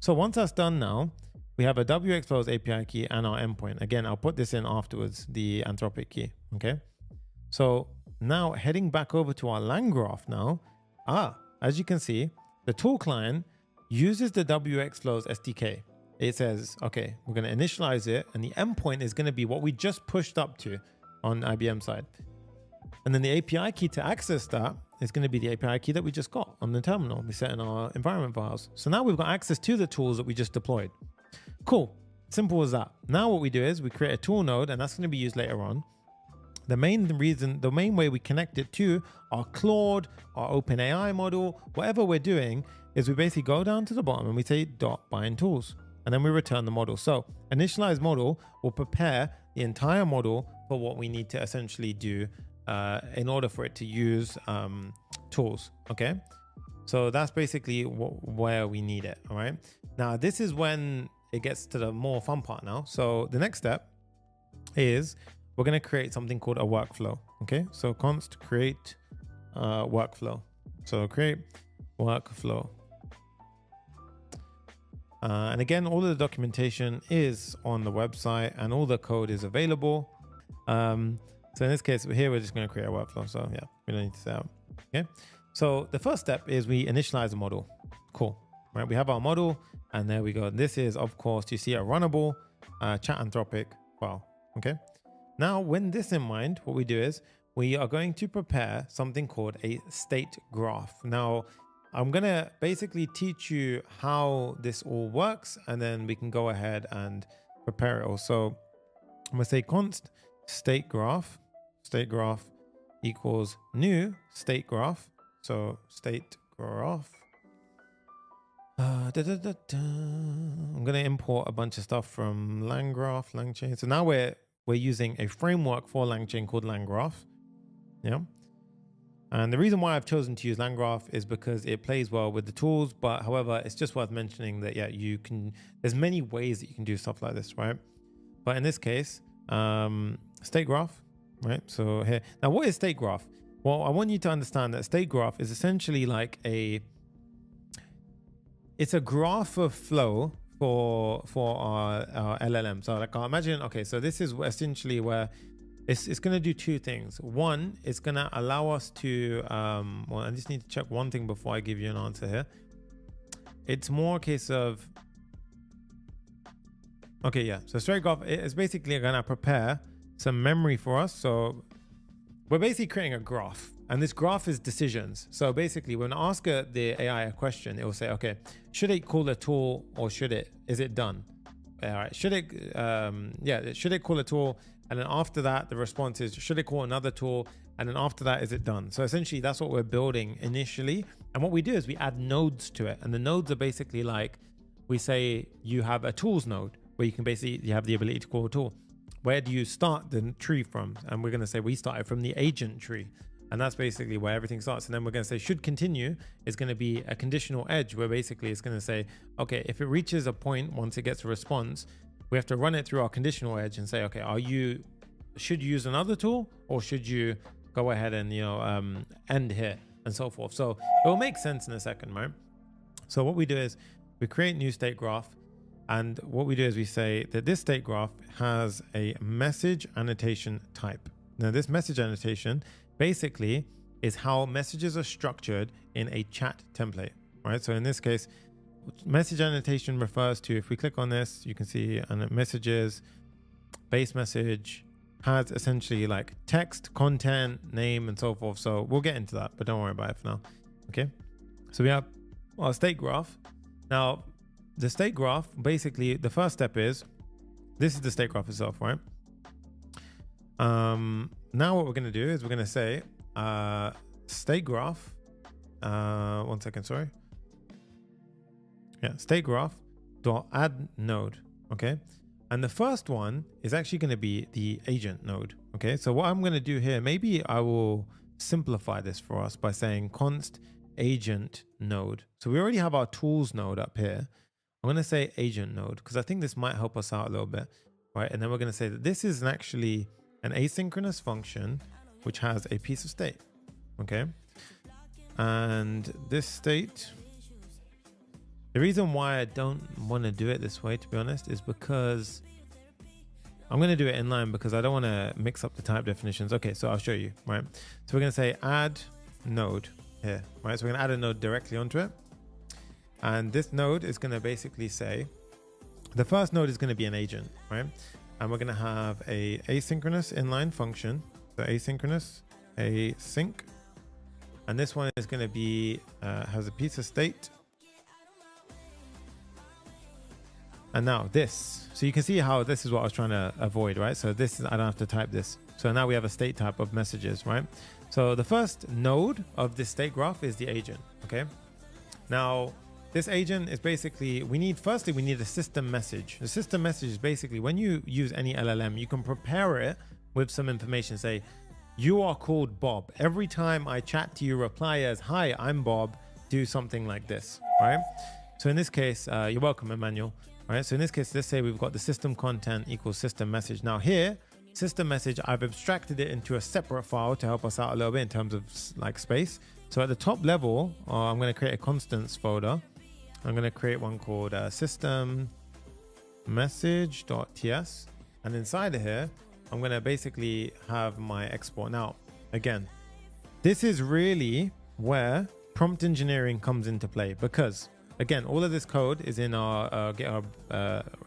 So once that's done now, we have a Wxflows API key and our endpoint. Again, I'll put this in afterwards, the Anthropic key, okay? So now heading back over to our LangGraph now, as you can see, the tool client uses the Wxflows SDK. It says, okay, we're gonna initialize it, and the endpoint is gonna be what we just pushed up to on IBM side. And then the API key to access that is going to be the API key that we just got on the terminal we set in our environment files. So now we've got access to the tools that we just deployed. Cool. Simple as that. Now what we do is we create a tool node, and that's going to be used later on. The main way we connect it to our Claude, our OpenAI model, whatever we're doing, is we basically go down to the bottom and we say .bind tools, and then we return the model. So initialize model will prepare the entire model for what we need to essentially do in order for it to use tools, okay? So that's basically where we need it, all right? Now, this is when it gets to the more fun part now. So the next step is we're gonna create something called a workflow, okay? So const create workflow. So create workflow. And again, all of the documentation is on the website and all the code is available. So in this case here, we're just going to create a workflow. So yeah, we don't need to set up. Okay. So the first step is we initialize the model. Cool. Right. We have our model and there we go. This is, of course, you see a runnable chat Anthropic file. Okay. Now, with this in mind, what we do is we are going to prepare something called a state graph. Now, I'm going to basically teach you how this all works, and then we can go ahead and prepare it all. So I'm going to say const state graph, equals new state graph. So state graph. I'm going to import a bunch of stuff from LangGraph, LangChain. So now we're using a framework for LangChain called LangGraph. Yeah. And the reason why I've chosen to use LangGraph is because it plays well with the tools. But however, it's just worth mentioning that, yeah, there's many ways that you can do stuff like this, right? But in this case, state graph, right? So here, now what is state graph? Well, I want you to understand that state graph is essentially like it's a graph of flow for our LLM. So like, I imagine, okay, so this is essentially where it's going to do two things. One, it's going to allow us to, well, I just need to check one thing before I give you an answer here. It's more a case of, okay, yeah. So straight graph is basically going to prepare some memory for us. So we're basically creating a graph, and this graph is decisions. So basically when I ask the AI a question, it will say, okay, should it call a tool or is it done? All right. Should it call a tool? And then after that, the response is, should it call another tool? And then after that, is it done? So essentially that's what we're building initially. And what we do is we add nodes to it. And the nodes are basically like, we say you have a tools node where you have the ability to call a tool. Where do you start the tree from? And we're going to say we started from the agent tree. And that's basically where everything starts. And then we're going to say should continue is going to be a conditional edge where basically it's going to say, okay, if it reaches a point, once it gets a response, we have to run it through our conditional edge and say, okay, should you use another tool or should you go ahead and, end here and so forth. So it will make sense in a second, right? So what we do is we create new state graph. And what we do is we say that this state graph has a message annotation type. Now this message annotation basically is how messages are structured in a chat template, right? So in this case, message annotation refers to, if we click on this, you can see messages, base message has essentially like text, content, name, and so forth. So we'll get into that, but don't worry about it for now. Okay. So we have our state graph. Now, the state graph, basically the first step is, this is the state graph itself, right? Now what we're going to do is we're going to say state graph, one second, sorry. Yeah, state graph dot add node. Okay. And the first one is actually going to be the agent node. Okay. So what I'm going to do here, maybe I will simplify this for us by saying const agent node. So we already have our tools node up here. I'm going to say agent node because I think this might help us out a little bit, right? And then we're going to say that this is actually an asynchronous function which has a piece of state, okay? And this state, the reason why I don't want to do it this way, to be honest, is because I'm going to do it inline because I don't want to mix up the type definitions. Okay, so I'll show you, right? So we're going to say add node here, right? So we're going to add a node directly onto it. And this node is going to basically say, the first node is going to be an agent, right? And we're going to have a asynchronous inline function. So asynchronous, async. And this one is going to be, has a piece of state. And now this, so you can see how this is what I was trying to avoid, right? So this is, I don't have to type this. So now we have a state type of messages, right? So the first node of this state graph is the agent, okay? Now, this agent is basically, firstly, we need a system message. The system message is basically when you use any LLM, you can prepare it with some information. Say, you are called Bob. Every time I chat to you, reply as, hi, I'm Bob, do something like this, right? So in this case, you're welcome, Emmanuel, right? So in this case, let's say we've got the system content equals system message. Now here, system message, I've abstracted it into a separate file to help us out a little bit in terms of like space. So at the top level, I'm going to create a constants folder. I'm going to create one called system message.ts. And inside of here, I'm going to basically have my export. Now, again, this is really where prompt engineering comes into play because, again, all of this code is in our GitHub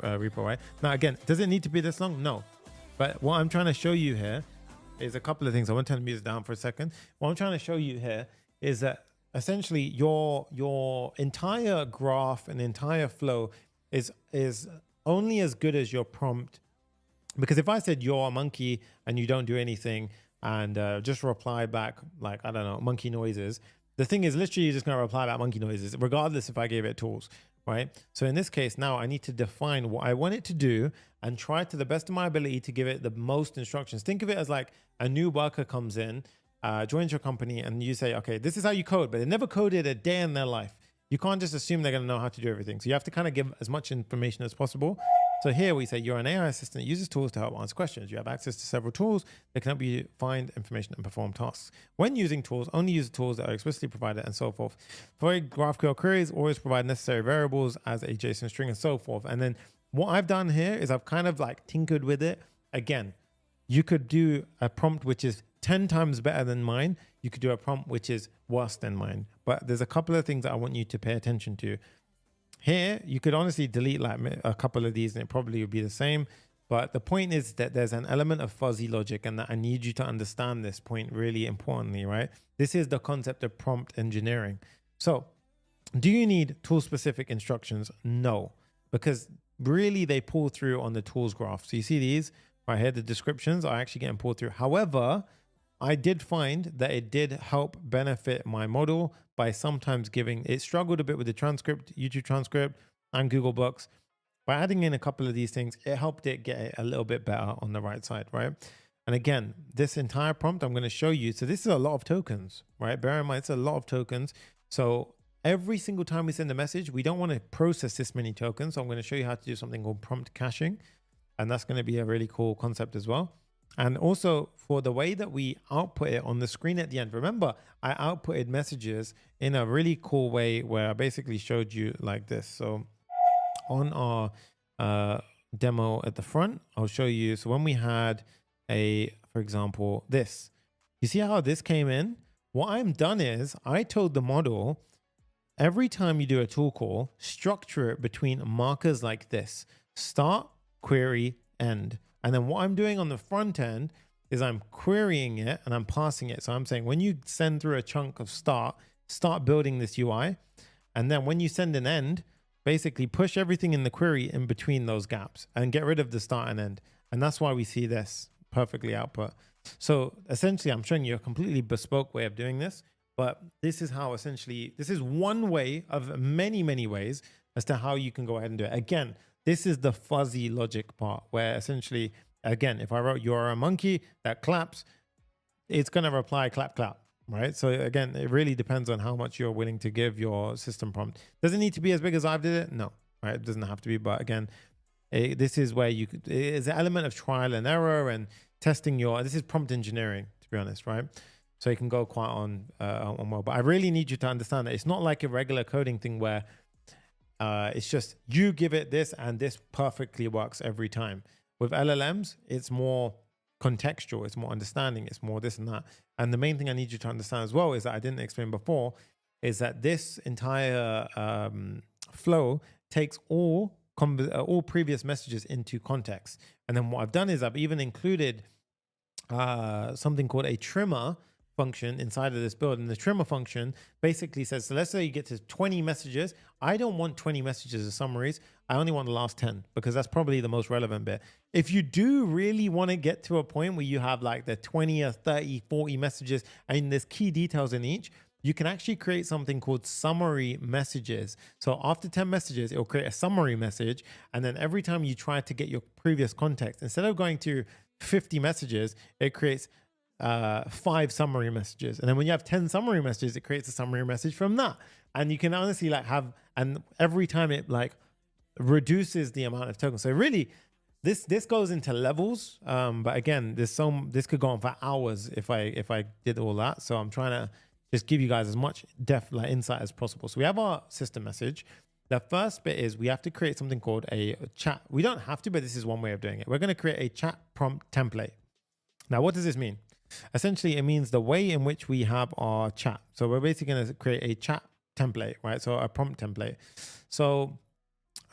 repo, right? Now, again, does it need to be this long? No. But what I'm trying to show you here is a couple of things. I want to turn the music down for a second. What I'm trying to show you here is that essentially your entire graph and entire flow is only as good as your prompt. Because if I said you're a monkey and you don't do anything, and just reply back like, I don't know, monkey noises. The thing is literally you're just going to reply back monkey noises, regardless if I gave it tools, right? So in this case, now I need to define what I want it to do and try to the best of my ability to give it the most instructions. Think of it as like a new worker comes in, joins your company, and you say, okay, this is how you code, but they never coded a day in their life. You can't just assume they're going to know how to do everything. So you have to kind of give as much information as possible. So here we say you're an AI assistant that uses tools to help answer questions. You have access to several tools that can help you find information and perform tasks. When using tools, only use tools that are explicitly provided and so forth. For GraphQL queries, always provide necessary variables as a JSON string and so forth. And then what I've done here is I've kind of like tinkered with it. Again, you could do a prompt which is 10 times better than mine. You could do a prompt which is worse than mine. But there's a couple of things that I want you to pay attention to. Here, you could honestly delete like a couple of these and it probably would be the same. But the point is that there's an element of fuzzy logic, and that I need you to understand this point really importantly, right? This is the concept of prompt engineering. So do you need tool-specific instructions? No, because really they pull through on the tools graph. So you see these right here, the descriptions are actually getting pulled through. However, I did find that it did help benefit my model by sometimes giving, it struggled a bit with the transcript, YouTube transcript and Google Books. By adding in a couple of these things, it helped it get a little bit better on the right side, right? And again, this entire prompt I'm going to show you. So this is a lot of tokens, right? Bear in mind, it's a lot of tokens. So every single time we send a message, we don't want to process this many tokens. So I'm going to show you how to do something called prompt caching. And that's going to be a really cool concept as well. And also for the way that we output it on the screen at the end, remember I outputted messages in a really cool way where I basically showed you like this. So on our demo at the front, I'll show you. So when we had for example, this, you see how this came in? What I've done is I told the model, every time you do a tool call, structure it between markers like this: start, query, end. And then what I'm doing on the front end is I'm querying it and I'm passing it. So I'm saying when you send through a chunk of start building this UI. And then when you send an end, basically push everything in the query in between those gaps and get rid of the start and end. And that's why we see this perfectly output. So essentially I'm showing you a completely bespoke way of doing this, but this is how essentially, this is one way of many, many ways as to how you can go ahead and do it. Again, this is the fuzzy logic part where essentially, again, if I wrote you're a monkey that claps, it's going to reply clap, clap, right? So again, it really depends on how much you're willing to give your system prompt. Does it need to be as big as I've did it? No, right? It doesn't have to be. But again, this is where it's an element of trial and error and testing this is prompt engineering, to be honest, right? So it can go quite on well. But I really need you to understand that it's not like a regular coding thing where it's just you give it this and this perfectly works every time. With LLMs, it's more contextual, it's more understanding, it's more this and that. And the main thing I need you to understand as well is that I didn't explain before is that this entire flow takes all previous messages into context. And then what I've done is I've even included something called a trimmer function inside of this build, and the trimmer function basically says, so let's say you get to 20 messages. I don't want 20 messages as summaries. I only want the last 10 because that's probably the most relevant bit. If you do really want to get to a point where you have like the 20 or 30, 40 messages and there's key details in each, you can actually create something called summary messages. So after 10 messages, it will create a summary message. And then every time you try to get your previous context, instead of going to 50 messages, it creates 5 summary messages. And then when you have 10 summary messages, it creates a summary message from that. And you can honestly like have, and every time it like reduces the amount of tokens. So really this goes into levels. But again, this could go on for hours if I did all that. So I'm trying to just give you guys as much depth, like insight as possible. So we have our system message. The first bit is we have to create something called a chat. We don't have to, but this is one way of doing it. We're going to create a chat prompt template. Now, what does this mean? Essentially, it means the way in which we have our chat. So we're basically going to create a chat template, right? So a prompt template. So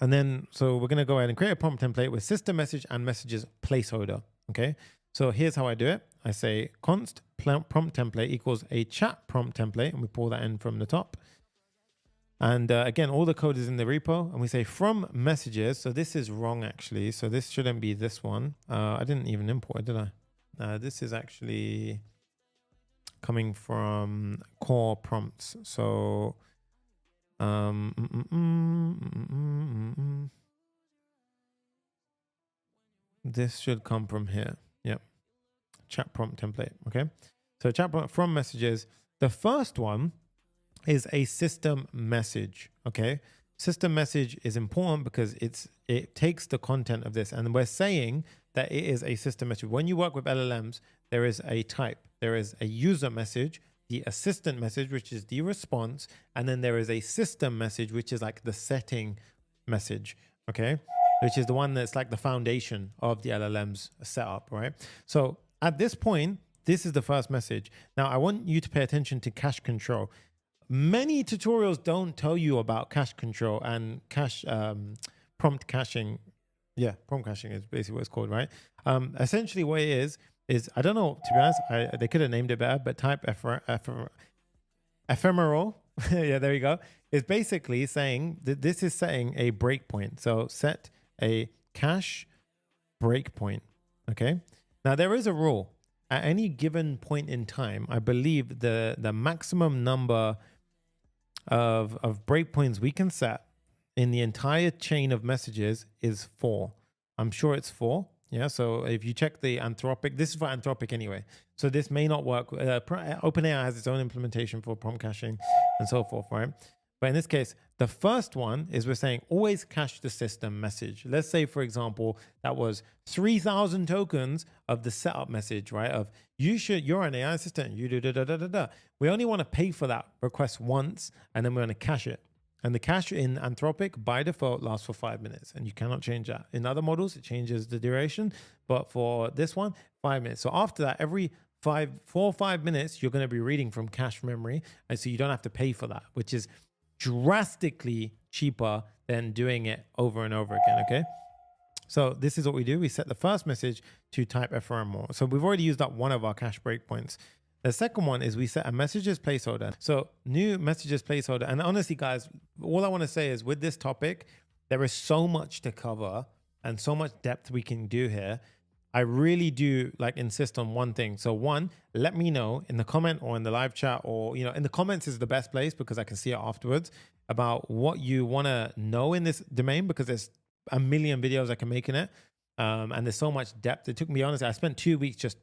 we're going to go ahead and create a prompt template with system message and messages placeholder. Okay. So here's how I do it. I say const prompt template equals a chat prompt template, and we pull that in from the top. And again, all the code is in the repo, and we say from messages. So this is wrong actually. So this shouldn't be this one. I didn't even import it, did I? This is actually coming from core prompts. So this should come from here. Yep. Chat prompt template. Okay. So chat prompt from messages. The first one is a system message. Okay. System message is important because it takes the content of this, and we're saying that it is a system message. When you work with LLMs, there is a type. There is a user message, the assistant message, which is the response, and then there is a system message, which is like the setting message, okay? Which is the one that's like the foundation of the LLM's setup, right? So at this point, this is the first message. Now, I want you to pay attention to cache control. Many tutorials don't tell you about cache control and cache prompt caching. Yeah, prompt caching is basically what it's called, right? Essentially what it is I don't know, to be honest, they could have named it better, but type ephemeral, yeah, there you go, is basically saying that this is setting a breakpoint. So set a cache breakpoint, okay? Now there is a rule. At any given point in time, I believe the maximum number of breakpoints we can set in the entire chain of messages is 4. I'm sure it's 4. Yeah. So if you check the Anthropic, this is for Anthropic anyway. So this may not work. OpenAI has its own implementation for prompt caching and so forth, right? But in this case, the first one is we're saying always cache the system message. Let's say, for example, that was 3,000 tokens of the setup message, right? Of you're an AI assistant, you do da da da da da. We only want to pay for that request once, and then we're going to cache it. And the cache in Anthropic by default lasts for 5 minutes, and you cannot change that. In other models, it changes the duration, but for this one, 5 minutes. So after that, every 4 or 5 minutes, you're going to be reading from cache memory, and so you don't have to pay for that, which is drastically cheaper than doing it over and over again. Okay. So this is what we do. We set the first message to type ephemeral. So we've already used up one of our cache breakpoints. The second one is we set a messages placeholder. So new messages placeholder. And honestly, guys, all I want to say is with this topic, there is so much to cover and so much depth we can do here. I really do like insist on one thing. So one, let me know in the comment or in the live chat, or, you know, in the comments is the best place because I can see it afterwards, about what you want to know in this domain, because there's a million videos I can make in it. And there's so much depth. It took me, honestly, I spent 2 weeks just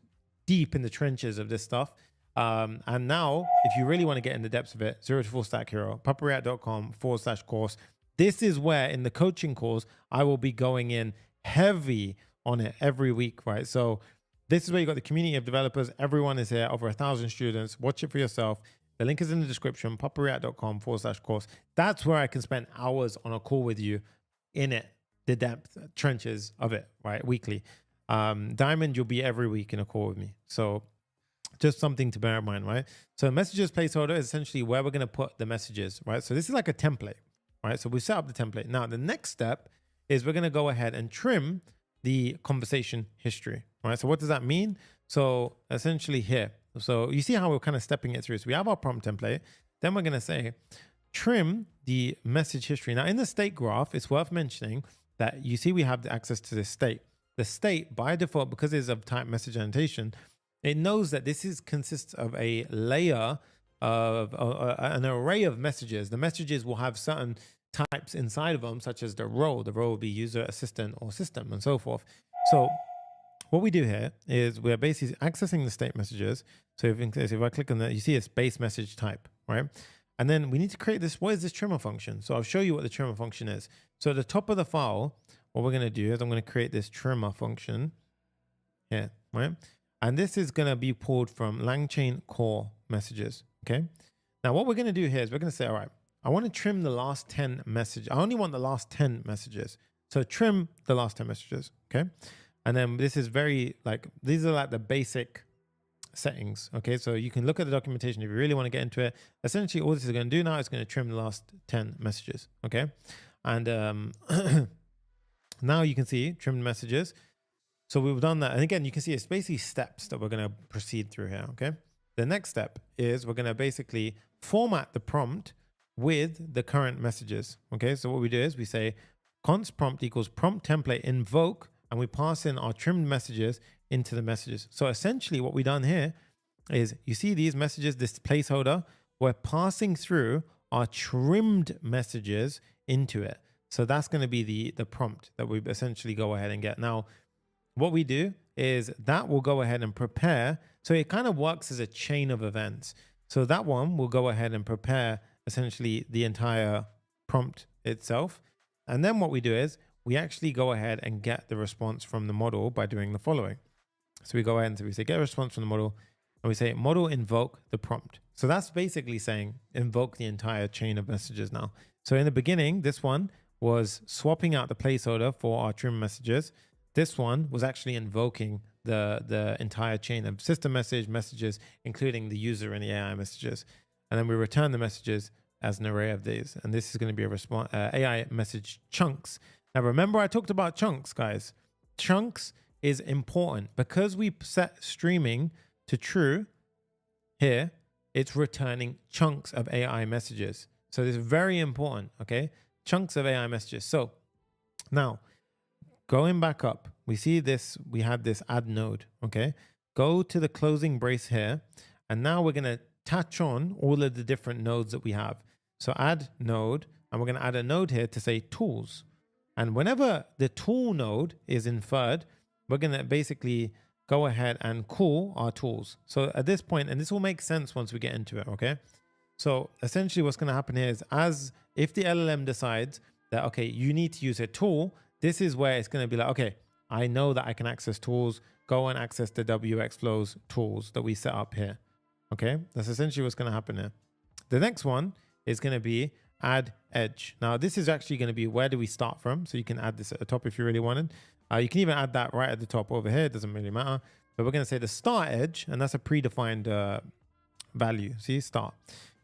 deep in the trenches of this stuff. And now, if you really want to get in the depths of it, 0 to Full Stack Hero, papareact.com/course. This is where in the coaching course, I will be going in heavy on it every week, right? So this is where you got the community of developers. Everyone is here, over 1,000 students. Watch it for yourself. The link is in the description, papareact.com/course. That's where I can spend hours on a call with you in it, the depth trenches of it, right? Weekly. Diamond, you'll be every week in a call with me. So just something to bear in mind, right? So messages placeholder is essentially where we're going to put the messages, right? So this is like a template, right? So we set up the template. Now, the next step is we're going to go ahead and trim the conversation history, right? So what does that mean? So essentially here, so you see how we're kind of stepping it through. So we have our prompt template. Then we're going to say, trim the message history. Now in the state graph, it's worth mentioning that you see we have the access to this state. The state by default, because it's of type message annotation, it knows that this consists of a layer of an array of messages. The messages will have certain types inside of them, such as the role. The role will be user, assistant, or system, and so forth. So what we do here is we're basically accessing the state messages. So if I click on that, you see it's base message type, right? And then we need to create this. What is this trimmer function? So I'll show you what the trimmer function is. So at the top of the file, what we're going to do is I'm going to create this trimmer function here, right? And this is going to be pulled from LangChain core messages. Okay. Now what we're going to do here is we're going to say, all right, I want to trim the last 10 messages. I only want the last 10 messages. So trim the last 10 messages. Okay. And then this is these are like the basic settings. Okay. So you can look at the documentation if you really want to get into it. Essentially all this is going to do now is going to trim the last 10 messages. Okay. And now you can see trimmed messages. So we've done that. And again, you can see it's basically steps that we're going to proceed through here. Okay. The next step is we're going to basically format the prompt with the current messages. Okay. So what we do is we say const prompt equals prompt template invoke and we pass in our trimmed messages into the messages. So essentially what we've done here is, you see these messages, this placeholder, we're passing through our trimmed messages into it. So that's going to be the prompt that we essentially go ahead and get. Now, what we do is that will go ahead and prepare. So it kind of works as a chain of events. So that one will go ahead and prepare essentially the entire prompt itself. And then what we do is we actually go ahead and get the response from the model by doing the following. So we go ahead and we say, get a response from the model, and we say, model invoke the prompt. So that's basically saying invoke the entire chain of messages now. So in the beginning, this one was swapping out the placeholder for our trim messages. This one was actually invoking the entire chain of system messages, including the user and the AI messages. And then we return the messages as an array of these. And this is going to be a response, AI message chunks. Now, remember I talked about chunks, guys. Chunks is important because we set streaming to true here. It's returning chunks of AI messages. So this is very important, okay? Chunks of AI messages. So now going back up, we see this, we have this add node, okay? Go to the closing brace here. And now we're going to touch on all of the different nodes that we have. So add node, and we're going to add a node here to say tools. And whenever the tool node is inferred, we're going to basically go ahead and call our tools. So at this point, and this will make sense once we get into it, okay? So essentially what's going to happen here is if the LLM decides that, okay, you need to use a tool, this is where it's going to be like, okay, I know that I can access tools, go and access the Wxflows tools that we set up here. Okay, that's essentially what's going to happen here. The next one is going to be add edge. Now this is actually going to be where do we start from? So you can add this at the top if you really wanted. You can even add that right at the top over here. It doesn't really matter. But we're going to say the start edge, and that's a predefined value. See, start.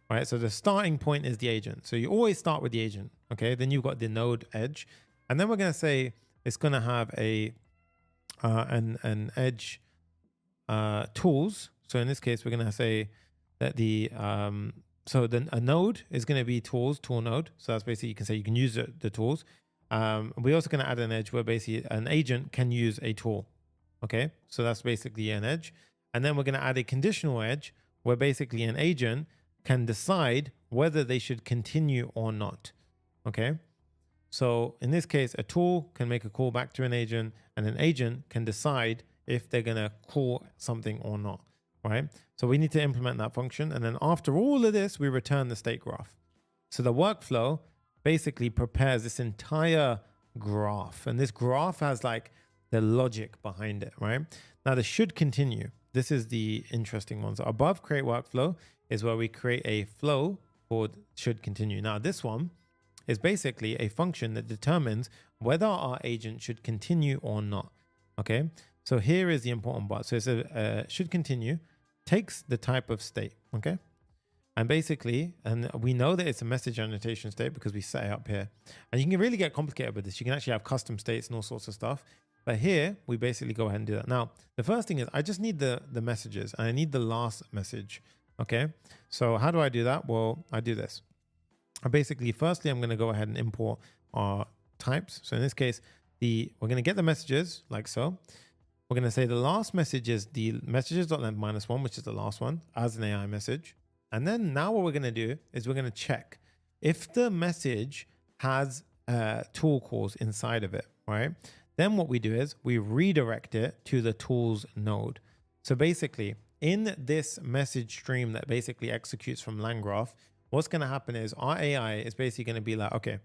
Right, so the starting point is the agent. So you always start with the agent. Okay, then you've got the node edge, and then we're going to say it's going to have an edge tools. So in this case, we're going to say that so then a node is going to be tools, tool node. So that's basically, you can say you can use the tools. We're also going to add an edge where basically an agent can use a tool. Okay, so that's basically an edge. And then we're going to add a conditional edge where basically an agent can decide whether they should continue or not. Okay, so in this case, a tool can make a call back to an agent, and an agent can decide if they're going to call something or not. Right? So we need to implement that function. And then after all of this, we return the state graph. So the workflow basically prepares this entire graph. And this graph has like the logic behind it, right? Now the should continue. This is the interesting one. So above create workflow is where we create a flow called should continue. Now this one is basically a function that determines whether our agent should continue or not. Okay. So here is the important part. So it's a should continue, takes the type of state, okay? And basically, and we know that it's a message annotation state because we set it up here. And you can really get complicated with this. You can actually have custom states and all sorts of stuff. But here, we basically go ahead and do that. Now, the first thing is I just need the messages, and I need the last message, okay? So how do I do that? Well, I do this. Firstly, I'm going to go ahead and import our types. So in this case, we're going to get the messages like so. We're going to say the last message is the messages.length -1, which is the last one, as an AI message. And then now what we're going to do is we're going to check if the message has tool calls inside of it, right? Then what we do is we redirect it to the tools node. So basically, in this message stream that basically executes from LangGraph, what's going to happen is our AI is basically going to be like, okay,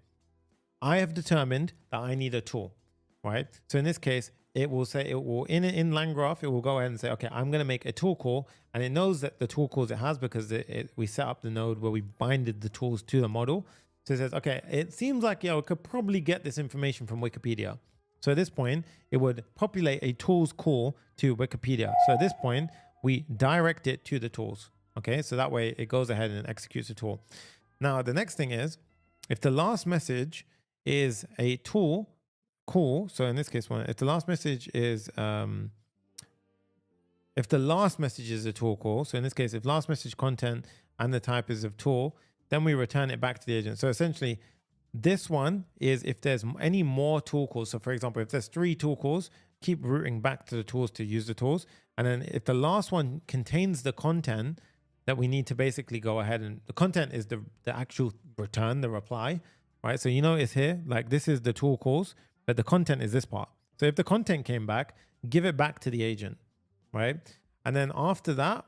I have determined that I need a tool, right? So in this case, it will say, in LangGraph, it will go ahead and say, okay, I'm going to make a tool call, and it knows that the tool calls it has because we set up the node where we binded the tools to the model. So it says, okay, it seems like, we could probably get this information from Wikipedia. So at this point, it would populate a tools call to Wikipedia. So at this point, we direct it to the tools. Okay, so that way it goes ahead and executes the tool. Now, the next thing is, if the last message is a tool call, so in this case, if the last message is a tool call, so in this case, if last message content and the type is of tool, then we return it back to the agent. So essentially, This one is if there's any more tool calls. So for example, if there's 3 tool calls, keep routing back to the tools to use the tools. And then if the last one contains the content that we need to basically go ahead, and the content is the actual return, the reply, right? So you notice here, like this is the tool calls, but the content is this part. So if the content came back, give it back to the agent, right? And then after that,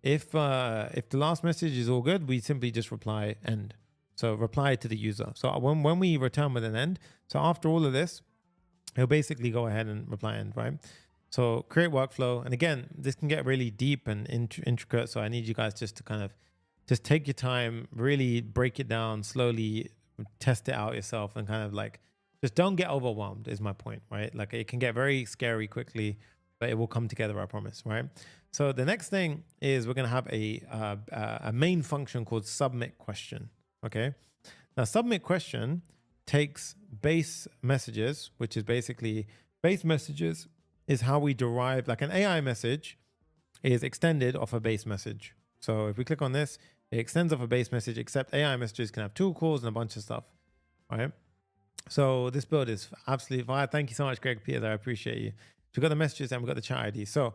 if the last message is all good, we simply just reply end. So reply to the user. So when we return with an end, so after all of this, he'll basically go ahead and reply end, right? So create workflow. And again, this can get really deep and intricate. So I need you guys just to kind of just take your time, really break it down slowly, test it out yourself, and kind of like, just don't get overwhelmed is my point, right? Like it can get very scary quickly, but it will come together, I promise, right? So the next thing is we're going to have a main function called submit question, okay? Now submit question takes base messages, which is basically base messages is how we derive, like an AI message is extended off a base message. So if we click on this, it extends off a base message, except AI messages can have tool calls and a bunch of stuff, right? So this build is absolutely fire. Thank you so much, Greg Peters. I appreciate you. We've got the messages and we've got the chat ID. So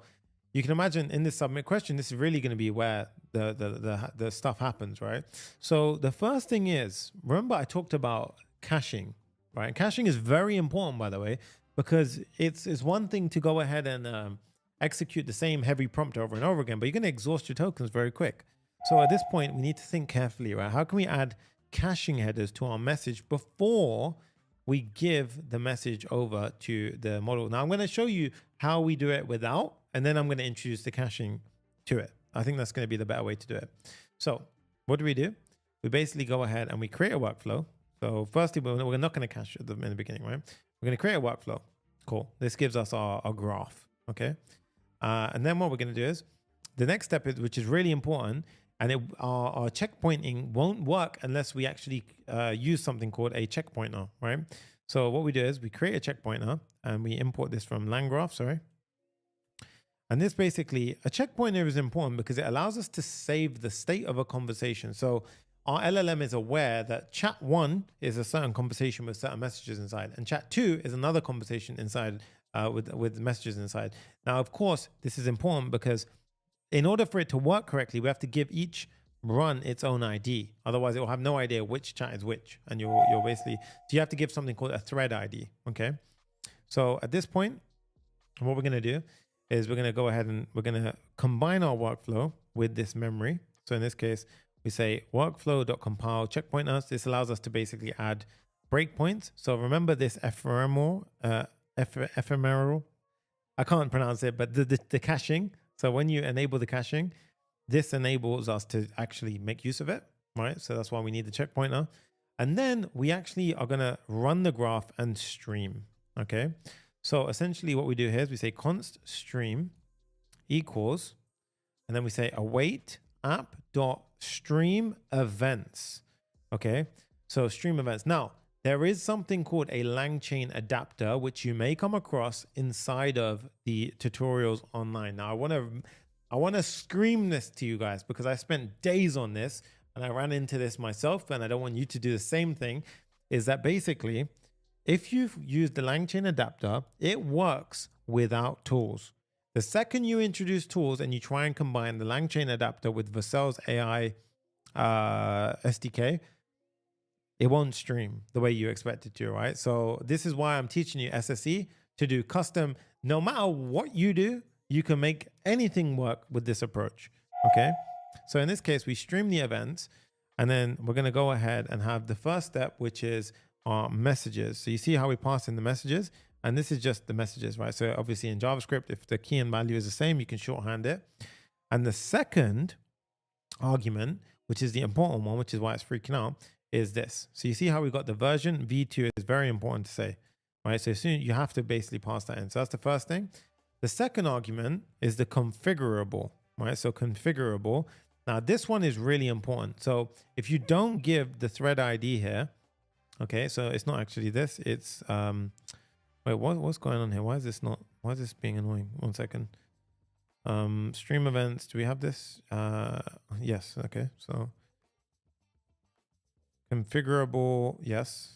you can imagine in this submit question, this is really going to be where the stuff happens, right? So the first thing is, remember I talked about caching, right? And caching is very important, by the way, because it's one thing to go ahead and execute the same heavy prompt over and over again, but you're going to exhaust your tokens very quick. So at this point, we need to think carefully, right? How can we add caching headers to our message before we give the message over to the model? Now I'm going to show you how we do it without, and then I'm going to introduce the caching to it. I think that's going to be the better way to do it. So what do? We basically go ahead and we create a workflow. So firstly, we're not going to cache it in the beginning, right? We're going to create a workflow. Cool. This gives us our graph. Okay. And then what we're going to do is the next step is, which is really important, and our checkpointing won't work unless we actually use something called a checkpointer, right? So what we do is we create a checkpointer and we import this from LangGraph, sorry. And this basically, a checkpointer is important because it allows us to save the state of a conversation. So our LLM is aware that chat 1 is a certain conversation with certain messages inside, and chat 2 is another conversation inside with messages inside. Now, of course, this is important because in order for it to work correctly, we have to give each run its own ID. Otherwise, it will have no idea which chat is which. And you're basically, so you have to give something called a thread ID. Okay. So at this point, what we're going to do is we're going to go ahead and we're going to combine our workflow with this memory. So in this case, we say workflow.compile checkpointers. This allows us to basically add breakpoints. So remember this ephemeral, I can't pronounce it, but the caching. So when you enable the caching, this enables us to actually make use of it, right? So that's why we need the checkpointer. And then we actually are going to run the graph and stream, okay? So essentially what we do here is we say const stream equals, and then we say await app.stream events, okay? So stream events. Now, there is something called a LangChain adapter, which you may come across inside of the tutorials online. Now, I want to scream this to you guys because I spent days on this and I ran into this myself, and I don't want you to do the same thing. Is that basically, if you've used the LangChain adapter, it works without tools. The second you introduce tools and you try and combine the LangChain adapter with Vercel's AI SDK, it won't stream the way you expect it to, right? So this is why I'm teaching you SSE to do custom. No matter what you do, you can make anything work with this approach, okay? So in this case, we stream the events, and then we're going to go ahead and have the first step, which is our messages. So you see how we pass in the messages, and this is just the messages, right? So obviously in JavaScript, if the key and value is the same, you can shorthand it. And the second argument, which is the important one, which is why it's freaking out, is this. So you see how we got the version v2 is very important to say, right? So soon you have to basically pass that in. So that's the first thing. The second argument is the configurable, right? So configurable. Now this one is really important. So if you don't give the thread ID here, okay, so it's not actually this, it's, wait, what's going on here? Why is this being annoying? 1 second. Stream events, do we have this? Yes, okay, so. configurable, yes.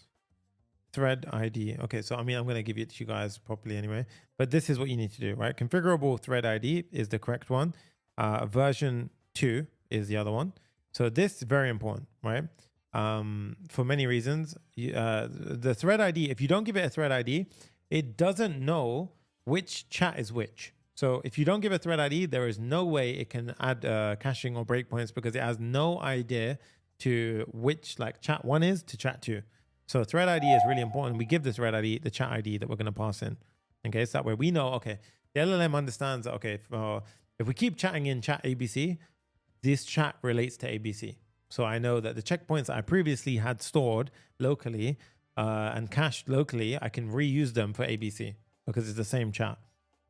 Thread ID. Okay, so I mean, I'm going to give it to you guys properly anyway, but this is what you need to do, right? Configurable thread ID is the correct one. Version 2 is the other one. So this is very important, right? For many reasons. The thread ID, if you don't give it a thread ID, it doesn't know which chat is which. So if you don't give a thread ID, there is no way it can add caching or breakpoints because it has no idea to which like chat 1 is to chat 2. So thread ID is really important. We give the thread ID the chat ID that we're going to pass in. Okay, so that way we know, okay, the LLM understands that, okay, if we keep chatting in chat ABC, this chat relates to ABC. So I know that the checkpoints that I previously had stored locally and cached locally, I can reuse them for ABC because it's the same chat.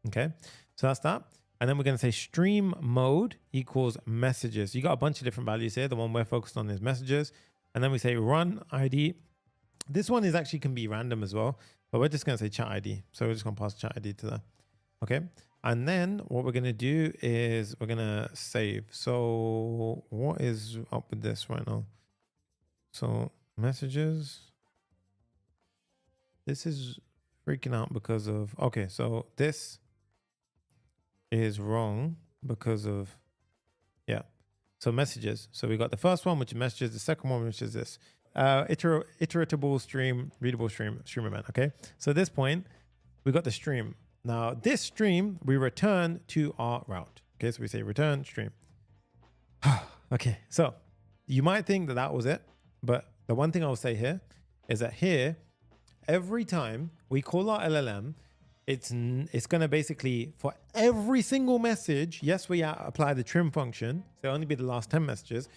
Okay, so that's that. And then we're going to say stream mode equals messages. You got a bunch of different values here. The one we're focused on is messages. And then we say run ID. This one is actually can be random as well, but we're just going to say chat ID. So we're just going to pass chat ID to that. Okay. And then what we're going to do is we're going to save. So what is up with this right now? So messages. This is freaking out because of, okay, so this is wrong because of, yeah. So messages. So we got the first one, which is messages. The second one, which is this. Iteratable stream, readable stream event. Okay, so at this point we got the stream. Now this stream we return to our route. Okay, so we say return stream. Okay, so you might think that that was it, but the one thing I'll say here is that here every time we call our LLM, it's going to basically for every single message, yes, we apply the trim function, so it'll only be the last 10 messages.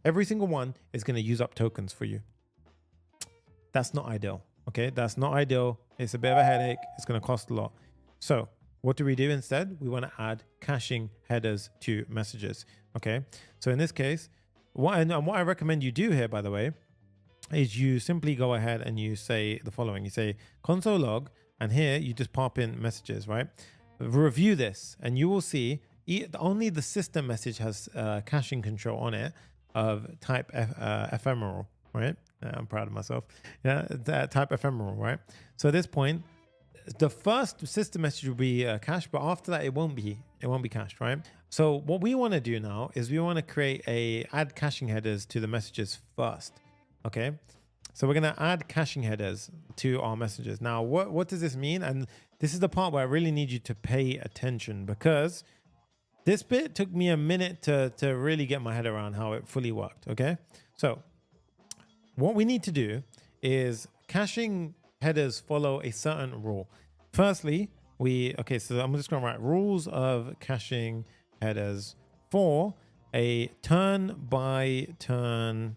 Every single one is going to use up tokens for you. That's not ideal. Okay, that's not ideal. It's a bit of a headache. It's going to cost a lot. So what do we do instead? We want to add caching headers to messages. Okay, so in this case, what I recommend you do here, by the way, is you simply go ahead and you say the following. You say console log, and here you just pop in messages, right? Review this, and you will see only the system message has caching control on it of type ephemeral, right? I'm proud of myself. Yeah, that type ephemeral, right? So at this point, the first system message will be cached, but after that, it won't be cached, right? So what we want to do now is we want to create add caching headers to the messages first, okay? So we're going to add caching headers to our messages. Now, what does this mean? And this is the part where I really need you to pay attention because this bit took me a minute to really get my head around how it fully worked, okay? So what we need to do is caching headers follow a certain rule. Firstly, so I'm just going to write rules of caching headers for a turn-by-turn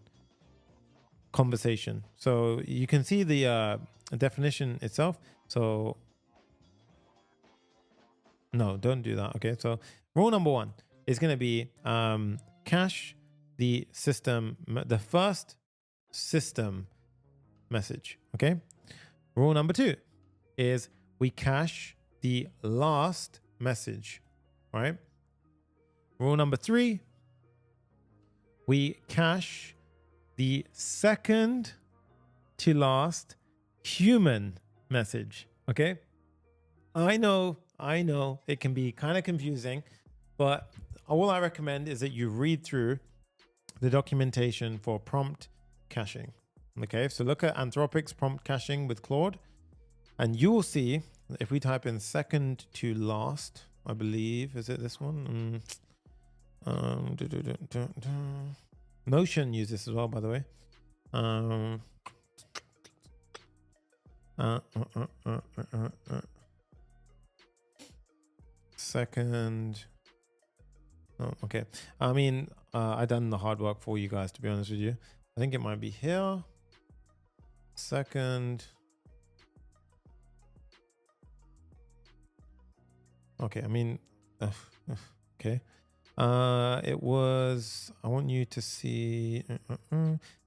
conversation. So you can see the definition itself. So no, don't do that. Okay, so rule number 1 is going to be cache the first system message. Okay, rule number 2 is we cache the last message, right? Rule number 3, we cache the second to last human message. Okay, I know it can be kind of confusing, but all I recommend is that you read through the documentation for prompt caching. Okay, so look at Anthropic's prompt caching with Claude, and you will see if we type in second to last, I believe, is it this one? Notion uses this as well, by the way. Second. Oh, okay. I mean, I done the hard work for you guys, to be honest with you. I think it might be here. Second. Okay, I mean, okay. It was, I want you to see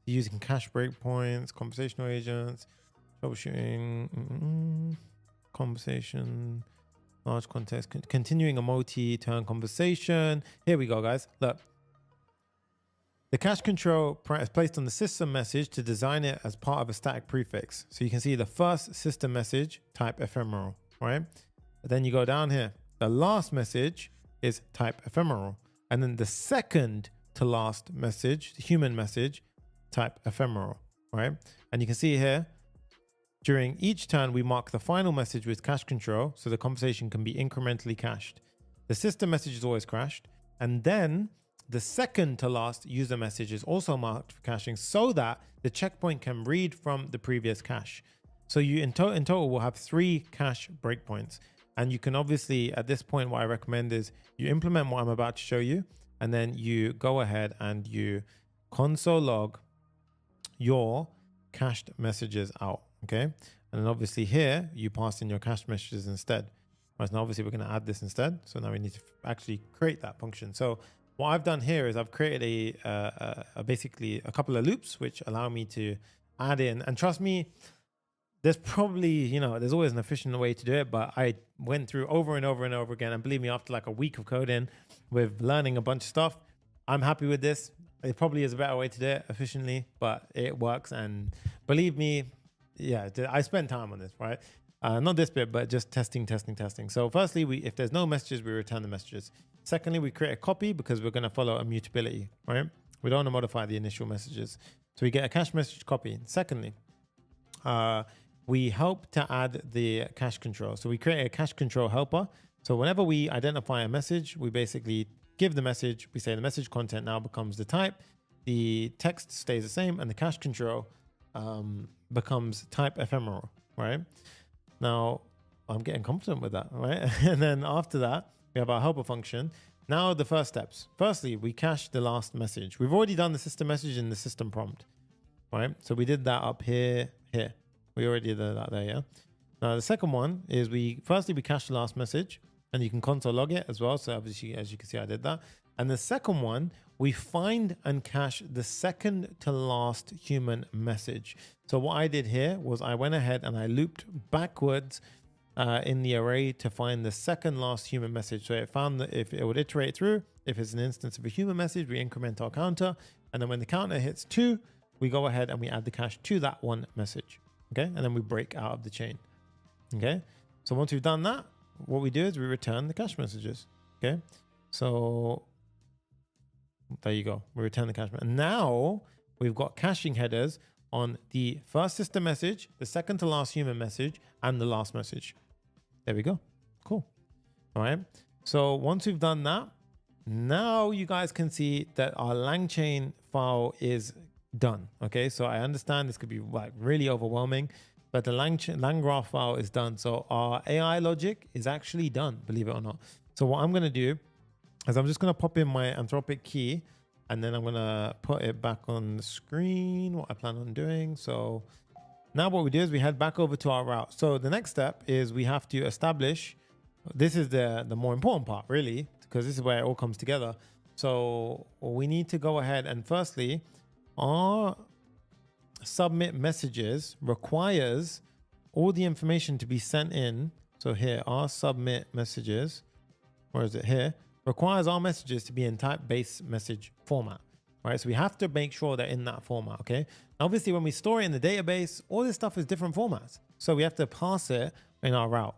using cache breakpoints, conversational agents, troubleshooting, conversation, large context, continuing a multi-turn conversation. Here we go, guys. Look. The cache control is placed on the system message to design it as part of a static prefix. So you can see the first system message, type ephemeral, right? Then you go down here. The last message is type ephemeral. And then the second to last message, the human message, type ephemeral, right? And you can see here, during each turn, we mark the final message with cache control so the conversation can be incrementally cached. The system message is always cached. And then the second to last user message is also marked for caching so that the checkpoint can read from the previous cache. So you in total will have 3 cache breakpoints. And you can obviously, at this point, what I recommend is you implement what I'm about to show you, and then you go ahead and you console log your cached messages out, okay? And then obviously here, you pass in your cached messages instead. Right, so now obviously we're gonna add this instead. So now we need to actually create that function. So what I've done here is I've created basically a couple of loops, which allow me to add in, and trust me, there's probably, there's always an efficient way to do it, but I went through over and over and over again. And believe me, after like a week of coding with learning a bunch of stuff, I'm happy with this. It probably is a better way to do it efficiently, but it works. And believe me, yeah, I spent time on this, right? Not this bit, but just testing. So firstly, if there's no messages, we return the messages. Secondly, we create a copy because we're going to follow immutability, right? We don't want to modify the initial messages. So we get a cache message copy. Secondly, we help to add the cache control. So we create a cache control helper. So whenever we identify a message, we basically give the message. We say the message content now becomes the type. The text stays the same, and the cache control becomes type ephemeral, right? Now, I'm getting confident with that, right? And then after that, we have our helper function. Now the first steps. Firstly, we cache the last message. We've already done the system message in the system prompt, right? So we did that up here. We already did that there, yeah? Now the second one is firstly we cache the last message, and you can console log it as well. So obviously, as you can see, I did that. And the second one, we find and cache the second to last human message. So what I did here was I went ahead and I looped backwards in the array to find the second last human message. So it found that if it would iterate through, if it's an instance of a human message, we increment our counter. And then when the counter hits 2, we go ahead and we add the cache to that one message. Okay. And then we break out of the chain. Okay. So once we've done that, what we do is we return the cache messages. Okay. So there you go. We return the cache. And now we've got caching headers on the first system message, the second to last human message, and the last message. There we go. Cool. All right. So once we've done that, now you guys can see that our LangChain file is done. Okay. So I understand this could be like really overwhelming, but the LangGraph file is done. So our AI logic is actually done, believe it or not. So what I'm going to do is I'm just going to pop in my Anthropic key, and then I'm going to put it back on the screen, what I plan on doing. So now what we do is we head back over to our route. So the next step is we have to establish, this is the more important part really, because this is where it all comes together. So we need to go ahead and firstly, our submit messages requires all the information to be sent in. So here, our submit messages, where is it here? Requires our messages to be in type base message format, right? So we have to make sure they're in that format, okay? Obviously, when we store it in the database, all this stuff is different formats. So we have to pass it in our route,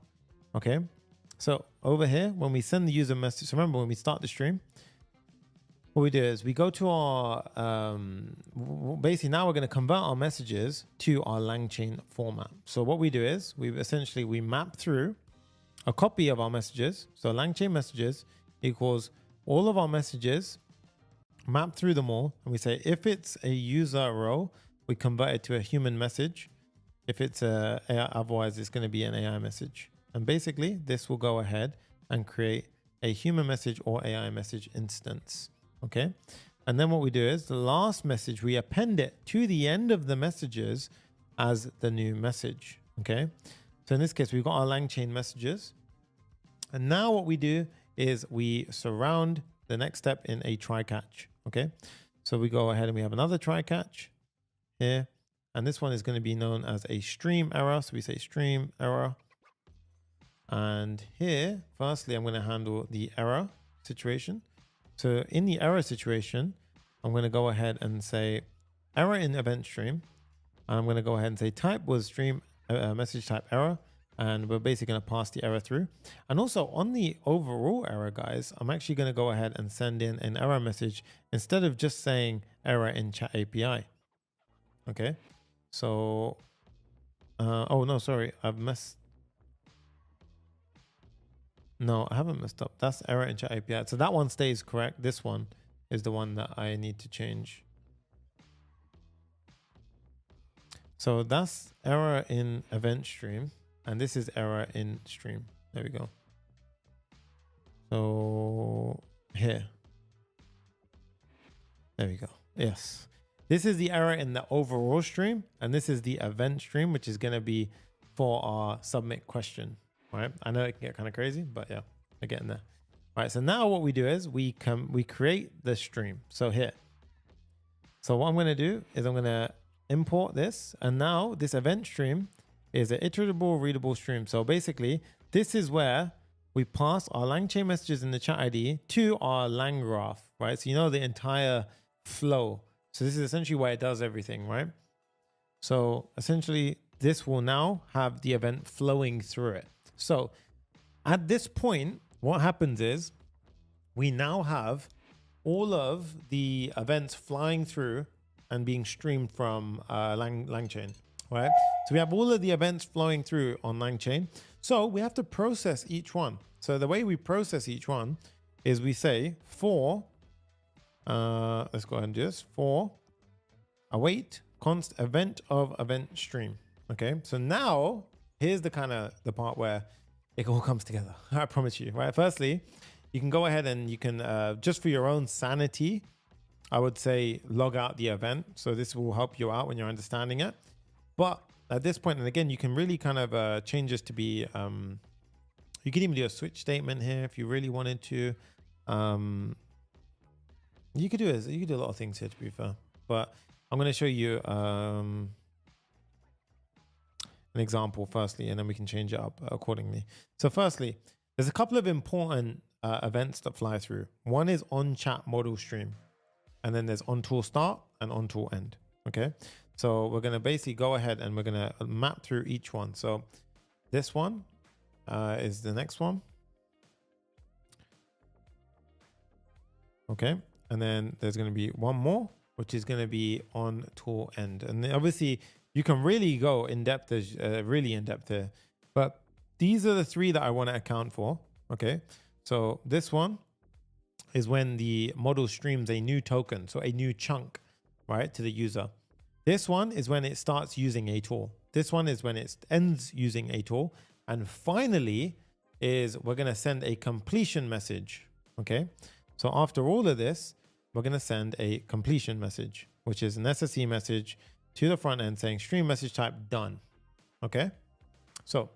okay? So over here, when we send the user message, so remember when we start the stream, what we do is we go to our, basically now we're going to convert our messages to our LangChain format. So what we do is we map through a copy of our messages. So LangChain messages equals all of our messages, map through them all. And we say, if it's a user row, we convert it to a human message. If it's otherwise it's going to be an AI message. And basically this will go ahead and create a human message or AI message instance. Okay. And then what we do is the last message, we append it to the end of the messages as the new message. Okay. So in this case, we've got our LangChain messages. And now what we do is we surround the next step in a try catch. Okay. So we go ahead and we have another try catch here. And this one is going to be known as a stream error. So we say stream error. And here, firstly, I'm going to handle the error situation. So in the error situation, I'm going to go ahead and say error in event stream. And I'm going to go ahead and say type was stream message type error. And we're basically going to pass the error through. And also on the overall error, guys, I'm actually going to go ahead and send in an error message instead of just saying error in chat API. Okay. So, oh no, sorry, I've messed. No, I haven't messed up. That's error in chat API. So that one stays correct. This one is the one that I need to change. So that's error in event stream. And this is error in stream. There we go. So here. There we go. Yes. This is the error in the overall stream. And this is the event stream, which is going to be for our submit question. Right. I know it can get kind of crazy, but yeah, we're getting there. All right. So now what we do is we create the stream. So here. So what I'm going to do is I'm going to import this. And now this event stream is an iterable readable stream. So basically, this is where we pass our LangChain messages in the chat ID to our LangGraph, right? So you know the entire flow. So this is essentially where it does everything, right? So essentially, this will now have the event flowing through it. So at this point, what happens is we now have all of the events flying through and being streamed from LangChain. Right? So we have all of the events flowing through on LangChain. So we have to process each one. So the way we process each one is we say for, let's go ahead and do this, for await const event of event stream. Okay. So now here's the part where it all comes together. I promise you, right? Firstly, you can go ahead and you can, just for your own sanity, I would say log out the event. So this will help you out when you're understanding it. But at this point, and again, you can really kind of change this to be, you could even do a switch statement here if you really wanted to. You could do a lot of things here, to be fair. But I'm going to show you an example firstly, and then we can change it up accordingly. So firstly, there's a couple of important events that fly through. One is on chat model stream, and then there's on tool start and on tool end. Okay. So we're going to basically go ahead and we're going to map through each one. So this one is the next one. Okay. And then there's going to be one more, which is going to be on tool end. And obviously you can really go in depth, really in depth here. But these are the three that I want to account for. Okay. So this one is when the model streams a new token. So a new chunk, right, to the user. This one is when it starts using a tool. This one is when it ends using a tool. And finally is we're going to send a completion message. Okay. So after all of this, we're going to send a completion message, which is an SSE message to the front end saying stream message type done. Okay. So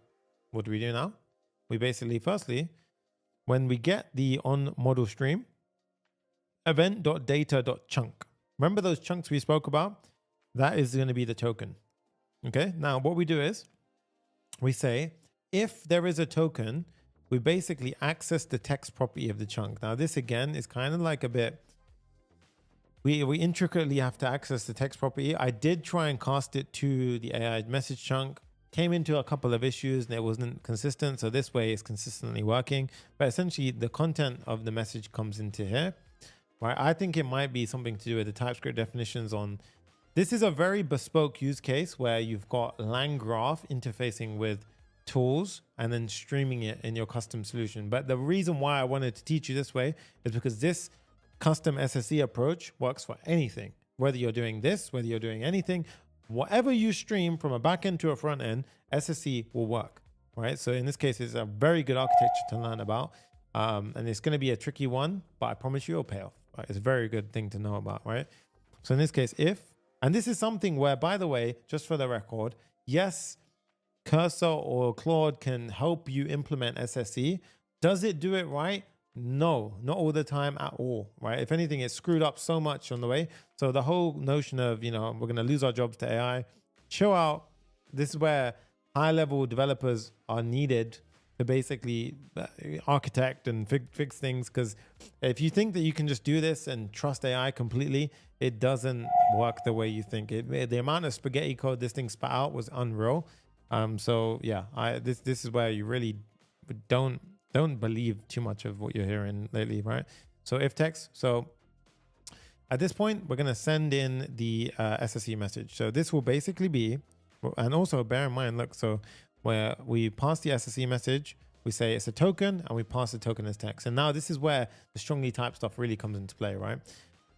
what do we do now? We basically, firstly, when we get the on model stream, event.data.chunk. Remember those chunks we spoke about? That is going to be the token. Okay. Now what we do is we say, if there is a token, we basically access the text property of the chunk. Now this again is kind of like a bit, we intricately have to access the text property. I did try and cast it to the AI message chunk, came into a couple of issues and it wasn't consistent. So this way it's consistently working, but essentially the content of the message comes into here, right? I think it might be something to do with the TypeScript definitions on. This is a very bespoke use case where you've got LangGraph interfacing with tools and then streaming it in your custom solution. But the reason why I wanted to teach you this way is because this custom SSE approach works for anything, whether you're doing this, whether you're doing anything, whatever you stream from a backend to a front end, SSE will work, right? So in this case, it's a very good architecture to learn about. And it's going to be a tricky one, but I promise you it'll pay off. Right? It's a very good thing to know about, right? So in this case, if, and this is something where, by the way, just for the record, yes, Cursor or Claude can help you implement SSE. Does it do it right? No, not all the time at all, right? If anything, it's screwed up so much on the way. So the whole notion of, you know, we're going to lose our jobs to AI, chill out. This is where high-level developers are needed to basically architect and fix things. Because if you think that you can just do this and trust AI completely, it doesn't work the way you think. The amount of spaghetti code this thing spat out was unreal. So yeah, this is where you really don't believe too much of what you're hearing lately, right? So if text, so at this point, we're going to send in the SSE message. So this will basically be, and also bear in mind, look, so where we pass the SSE message, we say it's a token, and we pass the token as text. And now this is where the strongly typed stuff really comes into play, right?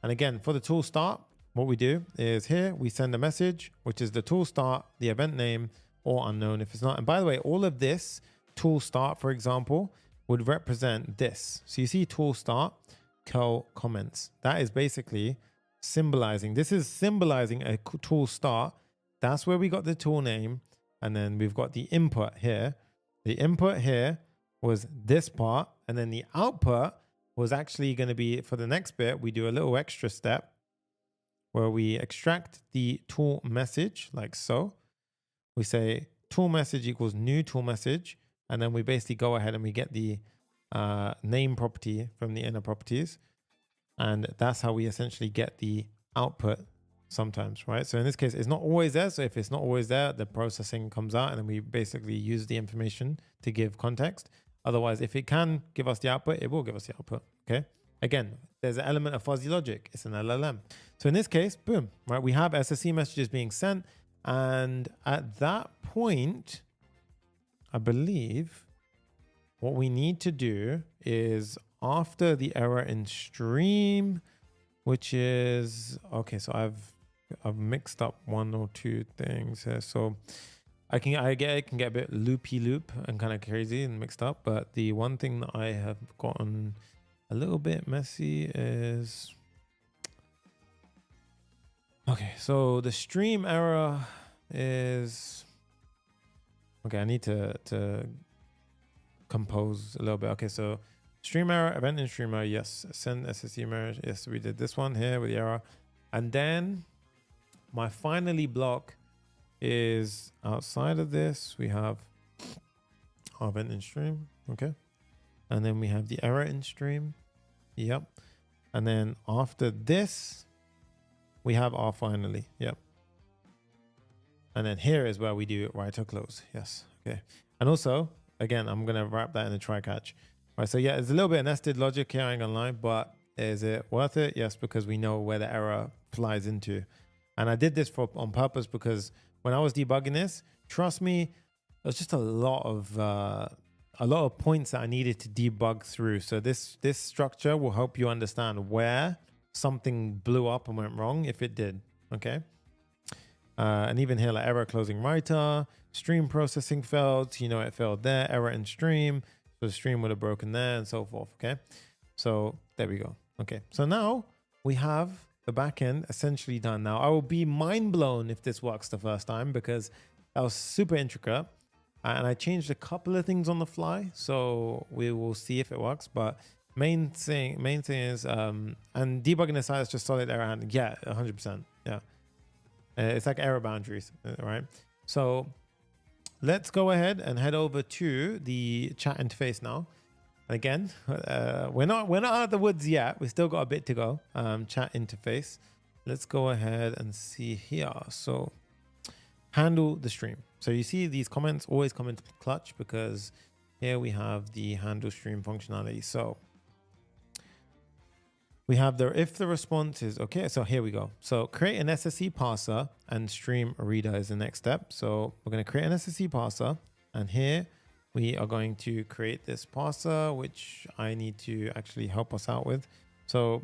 And again, for the tool start, what we do is here, we send a message, which is the tool start, the event name, or unknown if it's not. And by the way, all of this tool start, for example, would represent this. So you see tool start, curl comments. That is basically symbolizing. This is symbolizing a tool start. That's where we got the tool name. And then we've got the input here. The input here was this part. And then the output was actually going to be, for the next bit, we do a little extra step where we extract the tool message like so. We say tool message equals new tool message. And then we basically go ahead and we get the name property from the inner properties. And that's how we essentially get the output sometimes, right? So in this case, it's not always there. So if it's not always there, the processing comes out and then we basically use the information to give context. Otherwise, if it can give us the output, it will give us the output, okay? Again, there's an element of fuzzy logic. It's an LLM. So in this case, boom, right? We have SSE messages being sent. And at that point, I believe what we need to do is after the error in stream, which is, okay, so I've mixed up one or two things here. So it can get a bit loop and kind of crazy and mixed up. But the one thing that I have gotten a little bit messy is, okay, so the stream error is, okay, I need to compose a little bit. Okay, so stream error, event in stream error, yes. Send SSE error, yes, we did this one here with the error. And then my finally block is outside of this. We have our event in stream, okay. And then we have the error in stream, yep. And then after this, we have our finally, yep. And then here is where we do write or close, yes, okay. And also, again, I'm gonna wrap that in a try catch. All right, so yeah, it's a little bit of nested logic here, I ain't gonna lie, but is it worth it? Yes, because we know where the error flies into. And I did this on purpose because when I was debugging this, trust me, there's just a lot of points that I needed to debug through. So this structure will help you understand where something blew up and went wrong if it did, okay? And even here, like error closing writer, stream processing failed, you know, it failed there, error in stream, so the stream would have broken there and so forth, okay? So there we go. Okay, so now we have the backend essentially done. Now I will be mind blown if this works the first time because that was super intricate. And I changed a couple of things on the fly, so we will see if it works. But main thing is, and debugging the site is just solid error handling. Yeah, 100%. Yeah, it's like error boundaries, right? So let's go ahead and head over to the chat interface now. Again, we're not out of the woods yet. We still got a bit to go. Chat interface. Let's go ahead and see here. So handle the stream. So you see these comments always come into clutch because here we have the handle stream functionality. So we have the if the response is okay. So here we go. So create an SSE parser and stream reader is the next step. So we're going to create an SSE parser, and here we are going to create this parser, which I need to actually help us out with. So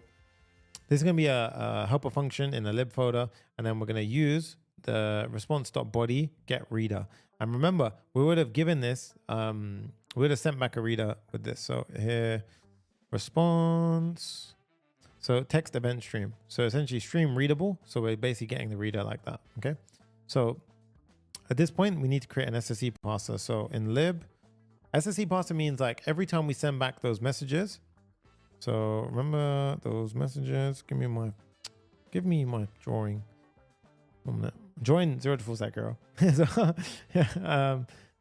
this is going to be a helper function in a lib folder, and then we're going to use the response.body get reader. And remember, we would have given this, we would have sent back a reader with this. So here, response, so text event stream. So essentially stream readable. So we're basically getting the reader like that, okay? So at this point, we need to create an SSE parser. So in lib, SSE parser means like every time we send back those messages. So remember those messages, give me my drawing. 1 minute. Join 0 to full stack girl. So, yeah,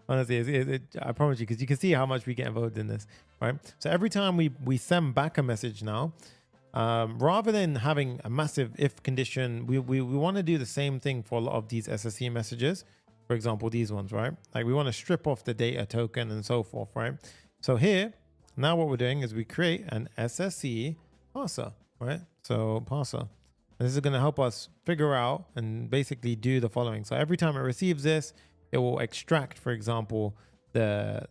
Honestly, I promise you, because you can see how much we get involved in this, right? So every time we send back a message now, rather than having a massive if condition, we want to do the same thing for a lot of these SSE messages. For example, these ones, right? Like we want to strip off the data token and so forth, right? So here, now what we're doing is we create an SSE parser, right? So parser. And this is going to help us figure out and basically do the following. So every time it receives this, it will extract, for example, this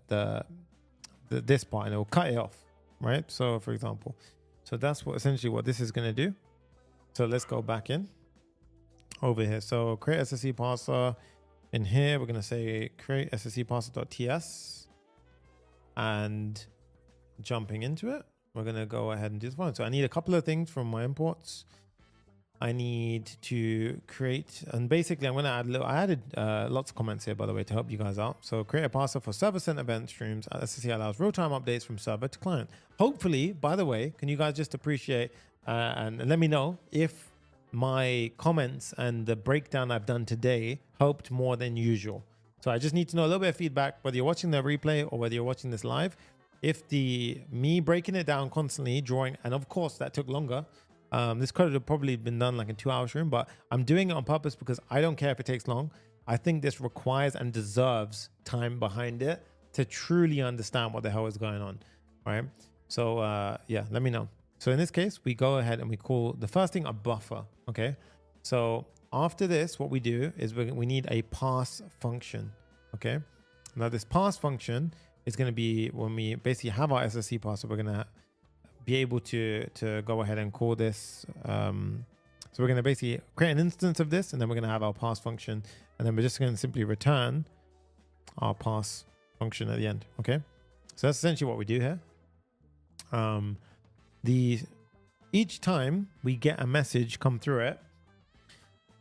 part, and it will cut it off, right? So for example, so that's essentially what this is going to do. So let's go back in over here. So create SSE parser. In here, we're going to say create SSE parser.ts, and jumping into it, we're going to go ahead and do the following. So I need a couple of things from my imports. I need to create, and basically I'm going to add I added lots of comments here, by the way, to help you guys out. So create a parser for server-sent event streams. SSE allows real-time updates from server to client. Hopefully, by the way, can you guys just appreciate and let me know if my comments and the breakdown I've done today helped more than usual. So I just need to know a little bit of feedback, whether you're watching the replay or whether you're watching this live. If me breaking it down constantly, drawing, and of course that took longer. This could have probably been done like in 2 hours room, but I'm doing it on purpose because I don't care if it takes long. I think this requires and deserves time behind it to truly understand what the hell is going on, right? So yeah, let me know. So in this case, we go ahead and we call the first thing a buffer, okay? So after this, what we do is we need a pass function, okay? Now this pass function is going to be when we basically have our SSE parser, we're going to be able to go ahead and call this. So we're going to basically create an instance of this, and then we're going to have our pass function, and then we're just going to simply return our pass function at the end, okay? So that's essentially what we do here. Each time we get a message come through it,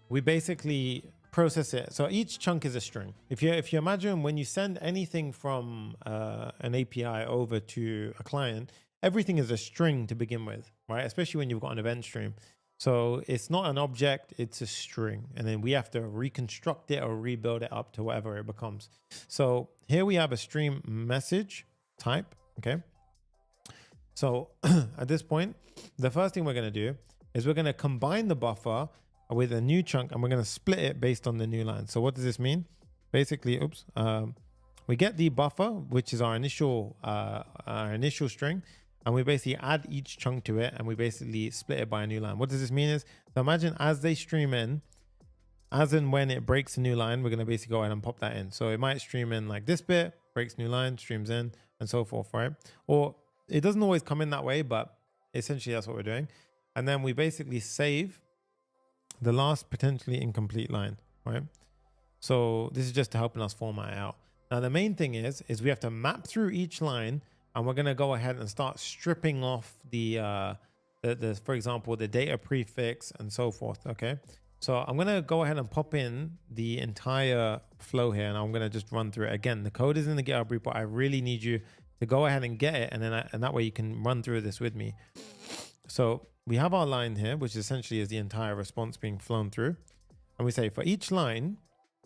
we basically process it. So each chunk is a string. If you imagine when you send anything from an API over to a client, everything is a string to begin with, right? Especially when you've got an event stream. So it's not an object, it's a string. And then we have to reconstruct it or rebuild it up to whatever it becomes. So here we have a stream message type, okay? So at this point, the first thing we're going to do is we're going to combine the buffer with a new chunk, and we're going to split it based on the new line. So what does this mean? Basically, we get the buffer, which is our initial string, and we basically add each chunk to it, and we basically split it by a new line. What does this mean is, so imagine as they stream in, as and when it breaks a new line, we're going to basically go ahead and pop that in. So it might stream in like this bit, breaks new line, streams in, and so forth, right? Or it doesn't always come in that way, but essentially that's what we're doing. And then we basically save the last potentially incomplete line, right? So this is just helping us format it out. Now the main thing is we have to map through each line, and we're going to go ahead and start stripping off the for example, the data prefix and so forth, okay? So I'm going to go ahead and pop in the entire flow here, and I'm going to just run through it. Again, the code is in the GitHub repo. I really need you to go ahead and get it, and then and that way you can run through this with me. So we have our line here, which essentially is the entire response being flown through. And we say for each line,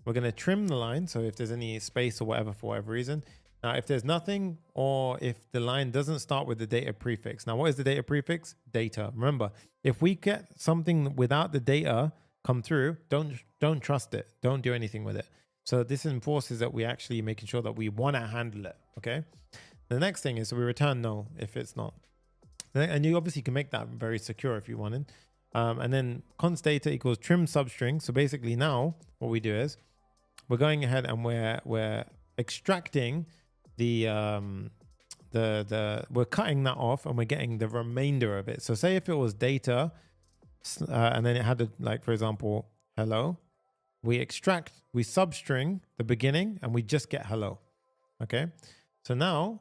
we're going to trim the line. So if there's any space or whatever, for whatever reason. Now, if there's nothing, or if the line doesn't start with the data prefix. Now, what is the data prefix? Data. Remember, if we get something without the data come through, don't trust it. Don't do anything with it. So this enforces that we actually making sure that we want to handle it, okay? The next thing is we return null if it's not. And you obviously can make that very secure if you wanted. And then const data equals trim substring. So basically now what we do is we're going ahead and we're extracting we're cutting that off, and we're getting the remainder of it. So say if it was data and then it had like, for example, hello, we substring the beginning and we just get hello. Okay. So now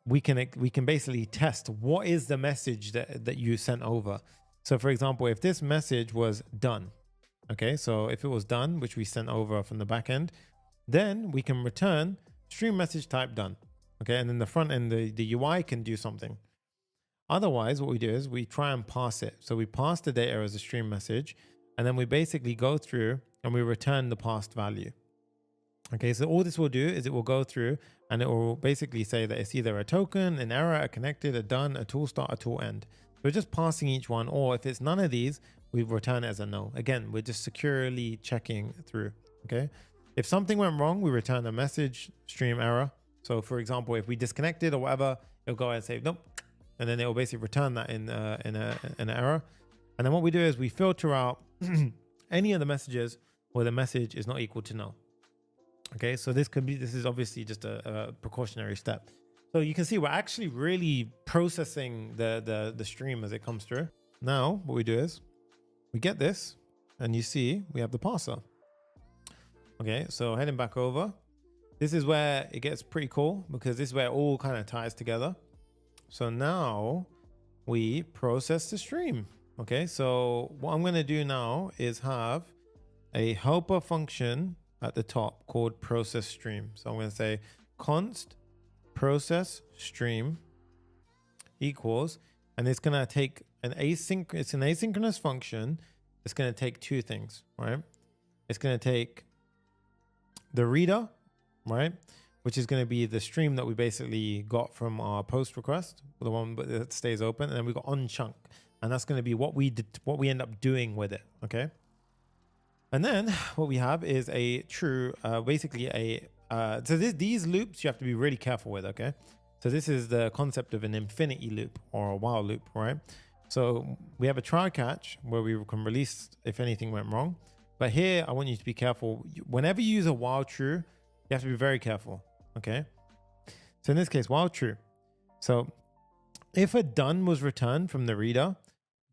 we can basically test what is the message that you sent over. So for example, if this message was done, okay, so if it was done, which we sent over from the back end, then we can return stream message type done. Okay, and then the front end, the UI can do something. Otherwise, what we do is we try and pass it. So we pass the data as a stream message, and then we basically go through and we return the passed value. Okay, so all this will do is it will go through and it will basically say that it's either a token, an error, a connected, a done, a tool start, a tool end. We're just passing each one, or if it's none of these, we return it as a no. Again, we're just securely checking through. Okay, if something went wrong, we return a message stream error. So for example, if we disconnected or whatever, it'll go ahead and say nope, and then it will basically return that in an error. And then what we do is we filter out any of the messages where the message is not equal to no. Okay, so this is obviously just a precautionary step. So you can see we're actually really processing the stream as it comes through. Now what we do is we get this, and you see we have the parser. Okay, so heading back over, this is where it gets pretty cool, because this is where it all kind of ties together. So now we process the stream. Okay, so what I'm going to do now is have a helper function at the top called process stream. So I'm going to say const process stream equals, and it's going to take an asynchronous function. It's going to take two things, right? It's going to take the reader, right, which is going to be the stream that we basically got from our post request, the one that stays open, and then we got on chunk, and that's going to be what we end up doing with it. Okay. And then what we have is a true, basically these loops you have to be really careful with. Okay. So this is the concept of an infinity loop or a while loop, right? So we have a try catch where we can release if anything went wrong. But here I want you to be careful. Whenever you use a while true, you have to be very careful. Okay. So in this case, while true. So if a done was returned from the reader,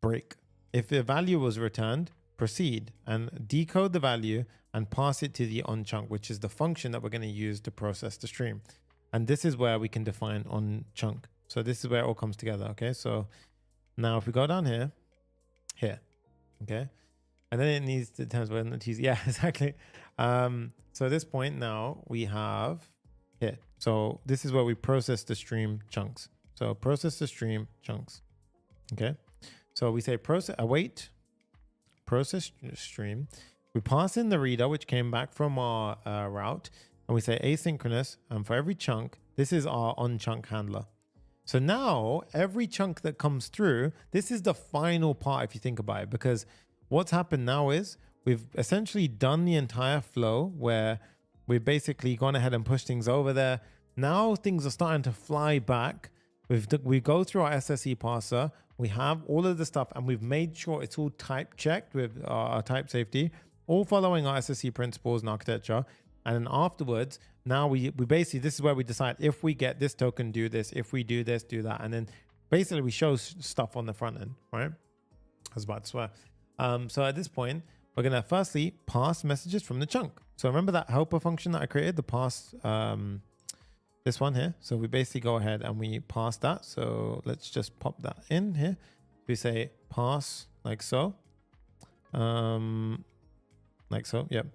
break. If the value was returned, proceed and decode the value and pass it to the on chunk, which is the function that we're going to use to process the stream. And this is where we can define on chunk. So this is where it all comes together. Okay. So now if we go down here, okay. And then it needs to times when it's easy. Yeah, exactly. So at this point now we have here. So this is where we process the stream chunks. So process the stream chunks. Okay. So we say await process stream. We pass in the reader, which came back from our route, and we say asynchronous. And for every chunk, this is our on chunk handler. So now every chunk that comes through, this is the final part if you think about it, because what's happened now is we've essentially done the entire flow where we've basically gone ahead and pushed things over there. Now things are starting to fly back. We go through our SSE parser. We have all of the stuff, and we've made sure it's all type checked with our type safety, all following our SSE principles and architecture. And then afterwards, now we basically, this is where we decide if we get this token, do this, if we do this, do that. And then basically we show stuff on the front end, right? I was about to swear. So at this point, we're going to firstly pass messages from the chunk. So remember that helper function that I created, the pass, this one here. So we basically go ahead and we pass that. So let's just pop that in here. We say pass like so. Like so, yep.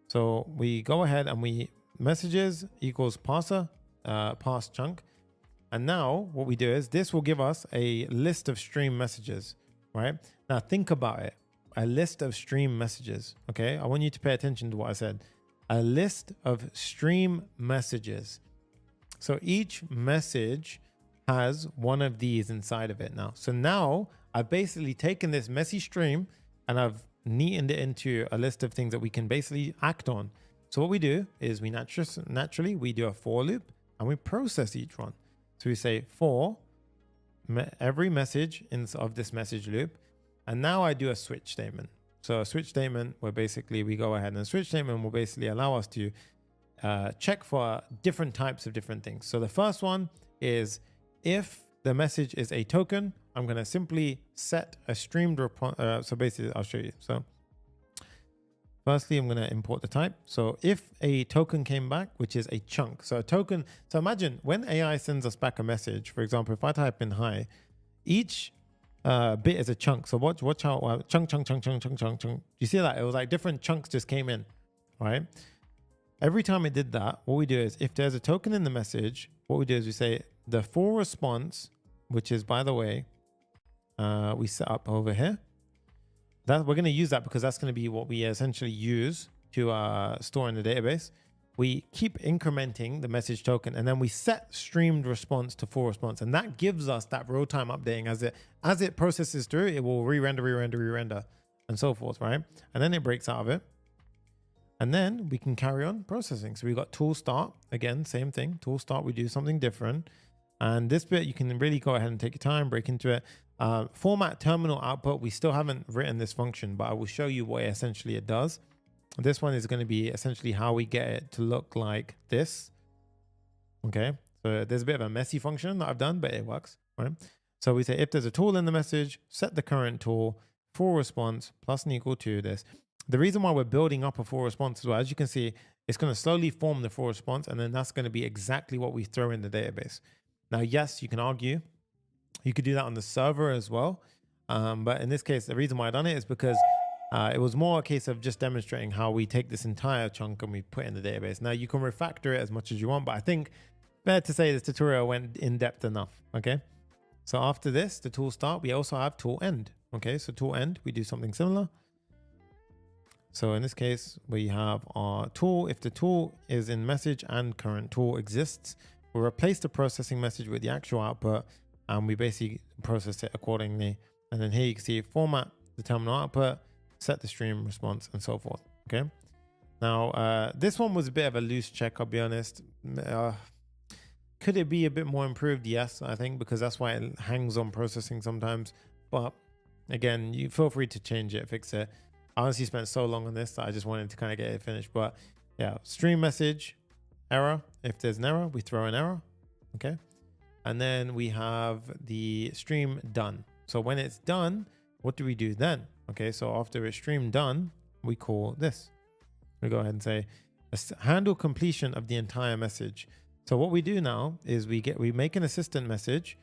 So we go ahead and we messages equals parser, pass chunk. And now what we do is this will give us a list of stream messages, right? Now think about it. A list of stream messages. Okay. I want you to pay attention to what I said. A list of stream messages. So each message has one of these inside of it now. So now I've basically taken this messy stream and I've neatened it into a list of things that we can basically act on. So what we do is we naturally we do a for loop and we process each one. So we say for every message of this message loop. And now I do a switch statement. So a switch statement where basically we go ahead and a switch statement will basically allow us to check for different types of different things. So the first one is if the message is a token, I'm going to simply set a streamed so basically I'll show you. So firstly, I'm going to import the type. So if a token came back, which is a chunk, so a token. So imagine when AI sends us back a message, for example, if I type in hi, each bit is a chunk. So watch out, chunk. You see that? It was like different chunks just came in, right? Every time it did that, what we do is if there's a token in the message, what we do is we say the full response, which is, by the way, we set up over here. That we're going to use that because that's going to be what we essentially use to store in the database. we keep incrementing the message token, and then we set streamed response to full response. And that gives us that real-time updating. As it processes through, it will re-render, and so forth, right? And then it breaks out of it. And then we can carry on processing. So we got tool start, again, same thing. Tool start, we do something different. And this bit, you can really go ahead and take your time, break into it. Format terminal output, we still haven't written this function, but I will show you what essentially it does. This one is going to be essentially how we get it to look like this. Okay, so there's a bit of a messy function that I've done, but it works, right? So we say if there's a tool in the message, set the current tool, full response plus and equal to this. The reason why we're building up a full response as well, as you can see, it's going to slowly form the full response, and then that's going to be exactly what we throw in the database. Now, yes, you can argue you could do that on the server as well. But in this case, the reason why I done it is because it was more a case of just demonstrating how we take this entire chunk and we put it in the database. Now, you can refactor it as much as you want, but I think fair to say this tutorial went in depth enough. Okay. So after this, the tool start, we also have tool end. Okay. So tool end, we do something similar. So in this case, we have our tool. If the tool is in message and current tool exists, we'll replace the processing message with the actual output, and we basically process it accordingly. And then here you can see format the terminal output, set the stream response, and so forth. Okay. Now, this one was a bit of a loose check, I'll be honest. Could it be a bit more improved? Yes, I think, because that's why it hangs on processing sometimes. But again, you feel free to change it, fix it. I honestly spent so long on this that I just wanted to kind of get it finished. But yeah, stream message, error. If there's an error, we throw an error. Okay. And then we have the stream done. So when it's done, what do we do then? Okay. So after it's stream done, we call this. We go ahead and say handle completion of the entire message. So what we do now is we make an assistant message,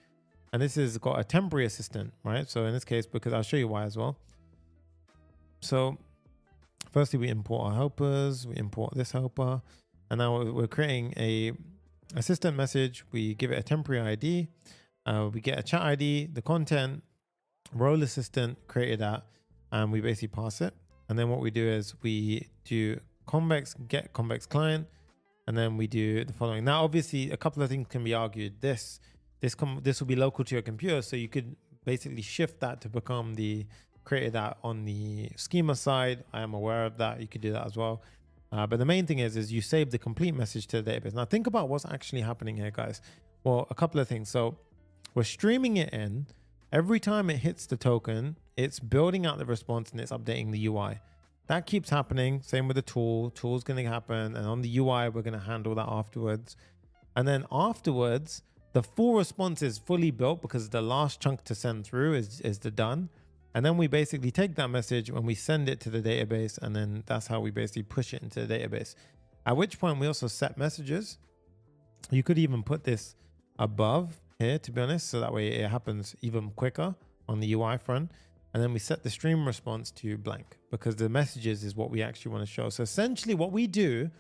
and this has got a temporary assistant, right? So in this case, because I'll show you why as well. So firstly, we import our helpers, we import this helper, and now we're creating a assistant message. We give it a temporary ID. We get a chat ID, the content, role assistant created that, and we basically pass it. And then what we do is we do convex get convex client, and then we do the following. Now, obviously, a couple of things can be argued. This will be local to your computer, so you could basically shift that to become the created that on the schema side. I am aware of that. You could do that as well. But the main thing is you save the complete message to the database. Now think about what's actually happening here, guys. Well, a couple of things. So we're streaming it in. Every time it hits the token, it's building out the response and it's updating the UI. That keeps happening. Same with the tool. Tool's going to happen. And on the UI, we're going to handle that afterwards. And then afterwards, the full response is fully built because the last chunk to send through is the done. And then we basically take that message when we send it to the database, and then that's how we basically push it into the database. At which point we also set messages. You could even put this above here, to be honest, so that way it happens even quicker on the UI front. And then we set the stream response to blank because the messages is what we actually want to show. So essentially what we do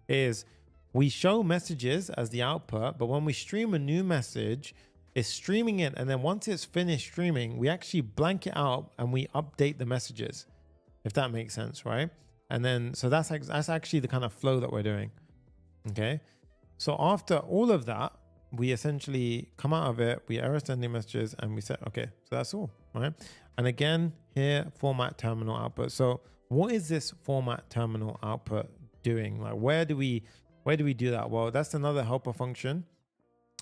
is we show messages as the output, but when we stream a new message, it's streaming it, and then once it's finished streaming, we actually blank it out and we update the messages, if that makes sense, right? And then so that's actually the kind of flow that we're doing. Okay, so after all of that, we essentially come out of it, we error sending messages, and we say, okay, so that's all, right? And again, here format terminal output. So what is this format terminal output doing? Like where do we do that? Well, that's another helper function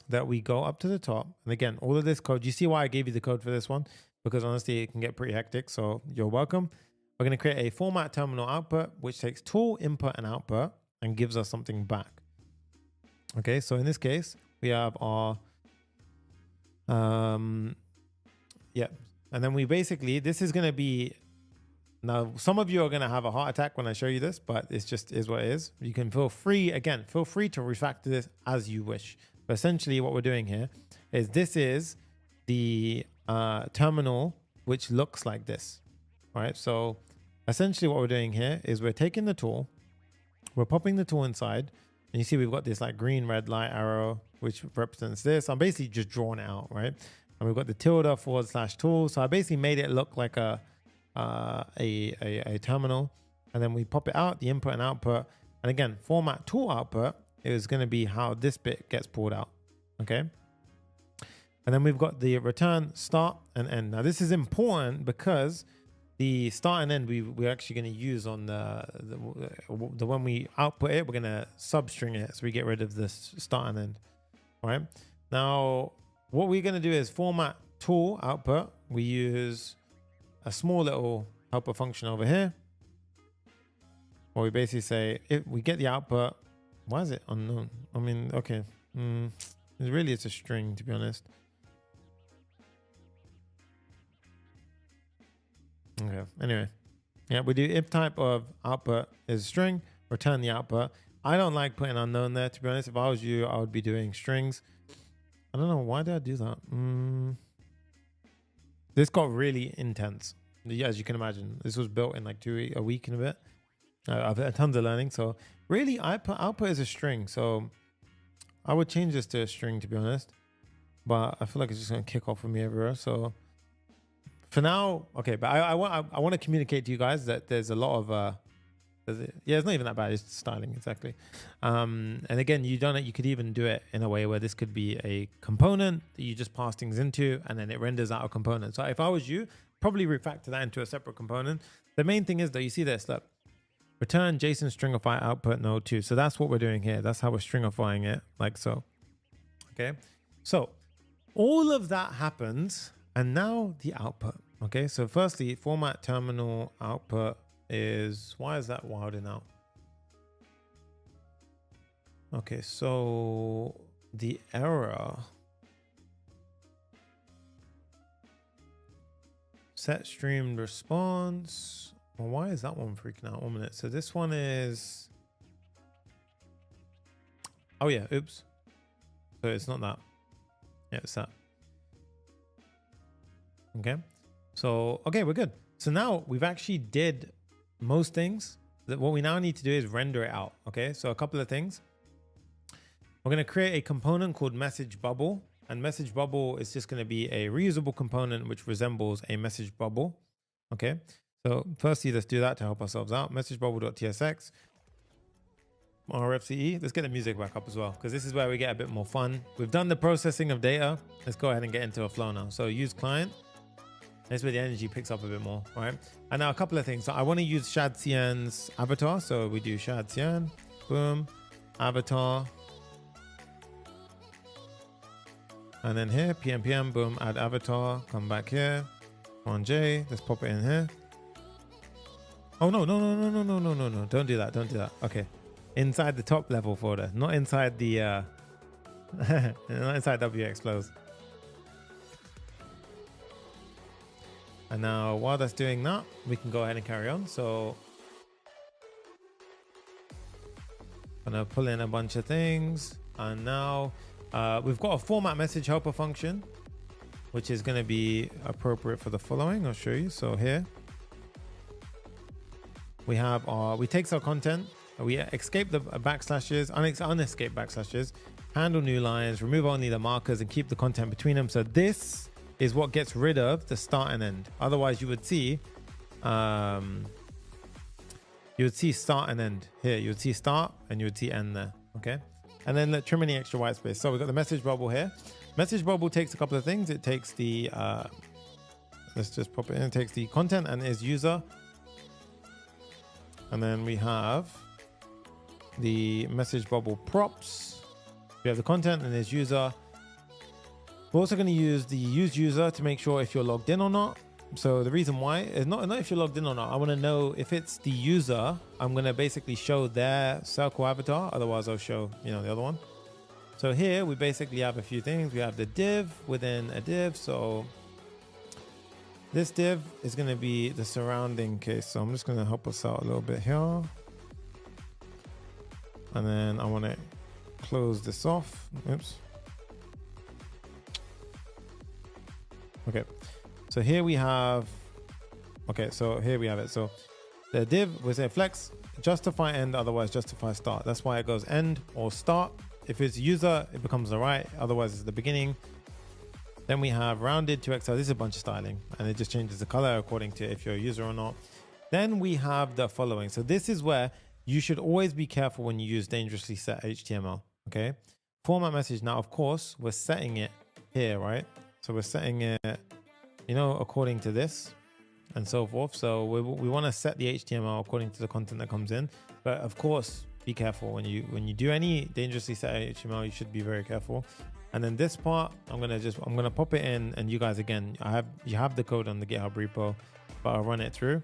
that we go up to the top. And again, all of this code, you see why I gave you the code for this one? Because honestly, it can get pretty hectic. So you're welcome. We're going to create a format terminal output, which takes tool input and output and gives us something back. Okay. So in this case, we have our, yeah. And then we basically, this is going to be, now some of you are going to have a heart attack when I show you this, but it's just is what it is. You can feel free to refactor this as you wish. But essentially what we're doing here is this is the terminal, which looks like this, right? So essentially what we're doing here is we're taking the tool, we're popping the tool inside, and you see we've got this like green, red light arrow, which represents this. I'm basically just drawing it out, right? And we've got the tilde/tool. So I basically made it look like a terminal, and then we pop it out, the input and output. And again, format tool output is going to be how this bit gets pulled out. Okay. And then we've got the return start and end. Now this is important because the start and end we're actually going to use on the when we output it, we're going to substring it. So we get rid of this start and end. All right. Now what we're going to do is format tool output. We use a small little helper function over here. Or we basically say, if we get the output, why is it unknown? I mean, okay. It's a string, to be honest. Okay, anyway. Yeah, we do if type of output is string, return the output. I don't like putting unknown there, to be honest. If I was you, I would be doing strings. I don't know, why did I do that? This got really intense. Yeah, as you can imagine. This was built in like a week and a bit. I've had tons of learning. So really output is a string. So I would change this to a string, to be honest. But I feel like it's just going to kick off with me everywhere. So for now, okay. But I want to communicate to you guys that there's a lot of it's not even that bad. It's styling, exactly. And again, you could even do it in a way where this could be a component that you just pass things into, and then it renders out a component. So if I was you, probably refactor that into a separate component. The main thing is that you see this, look. Return JSON stringify output node 2. So that's what we're doing here. That's how we're stringifying it, like so. Okay. So all of that happens, and now the output. Okay. So firstly, format terminal output is, why is that wilding out? Okay. So the error set streamed response. Well, why is that one freaking out? 1 minute. So this one is, oh yeah, oops. So it's not that. Yeah, it's that. Okay. So, okay, we're good. So now we've actually did most things. That what we now need to do is render it out. Okay. So a couple of things. We're going to create a component called message bubble, and message bubble is just going to be a reusable component which resembles a message bubble. Okay. So firstly, let's do that to help ourselves out. Message bubble.tsx, RFCE. Let's get the music back up as well, because this is where we get a bit more fun. We've done the processing of data. Let's go ahead and get into a flow now. So use client. That's where the energy picks up a bit more, right? And now a couple of things. So I want to use Shad Cian's avatar. So we do Shad Cian, boom, avatar. And then here, PM, boom, add avatar, come back here. On J, let's pop it in here. Oh, no. Don't do that. Don't do that. Okay. Inside the top level folder, not inside the, not inside Wxflows. And now while that's doing that, we can go ahead and carry on. So I'm going to pull in a bunch of things. And now we've got a format message helper function, which is going to be appropriate for the following. I'll show you. So here we have we takes our content, we escape the backslashes, unescape backslashes, handle new lines, remove only the markers, and keep the content between them. So this is what gets rid of the start and end. Otherwise, you would see start and end here. You would see start and you would see end there. Okay, and then let's trim any extra white space. So we've got the message bubble here. Message bubble takes a couple of things. It takes the let's just pop it in. It takes the content and is user. And then we have the message bubble props. We have the content and is user. We're also going to use the use user to make sure if you're logged in or not. So the reason why is not if you're logged in or not. I want to know if it's the user. I'm going to basically show their circle avatar. Otherwise, I'll show the other one. So here we basically have a few things. We have the div within a div. So this div is going to be the surrounding case. So I'm just going to help us out a little bit here. And then I want to close this off. Oops. Okay. So here we have, so here we have it. So the div, we say flex, justify end, otherwise justify start. That's why it goes end or start. If it's user, it becomes the right, otherwise it's the beginning. Then we have rounded to XL. This is a bunch of styling, and it just changes the color according to if you're a user or not. Then we have the following. So this is where you should always be careful when you use dangerously set HTML. Okay. Format message. Now, of course, we're setting it here, right? So we're setting it, you know, according to this and so forth. So we want to set the HTML according to the content that comes in. But of course, be careful when you do any dangerously set HTML. You should be very careful. And then this part, I'm gonna pop it in, and you guys, again, you have the code on the GitHub repo, but I'll run it through.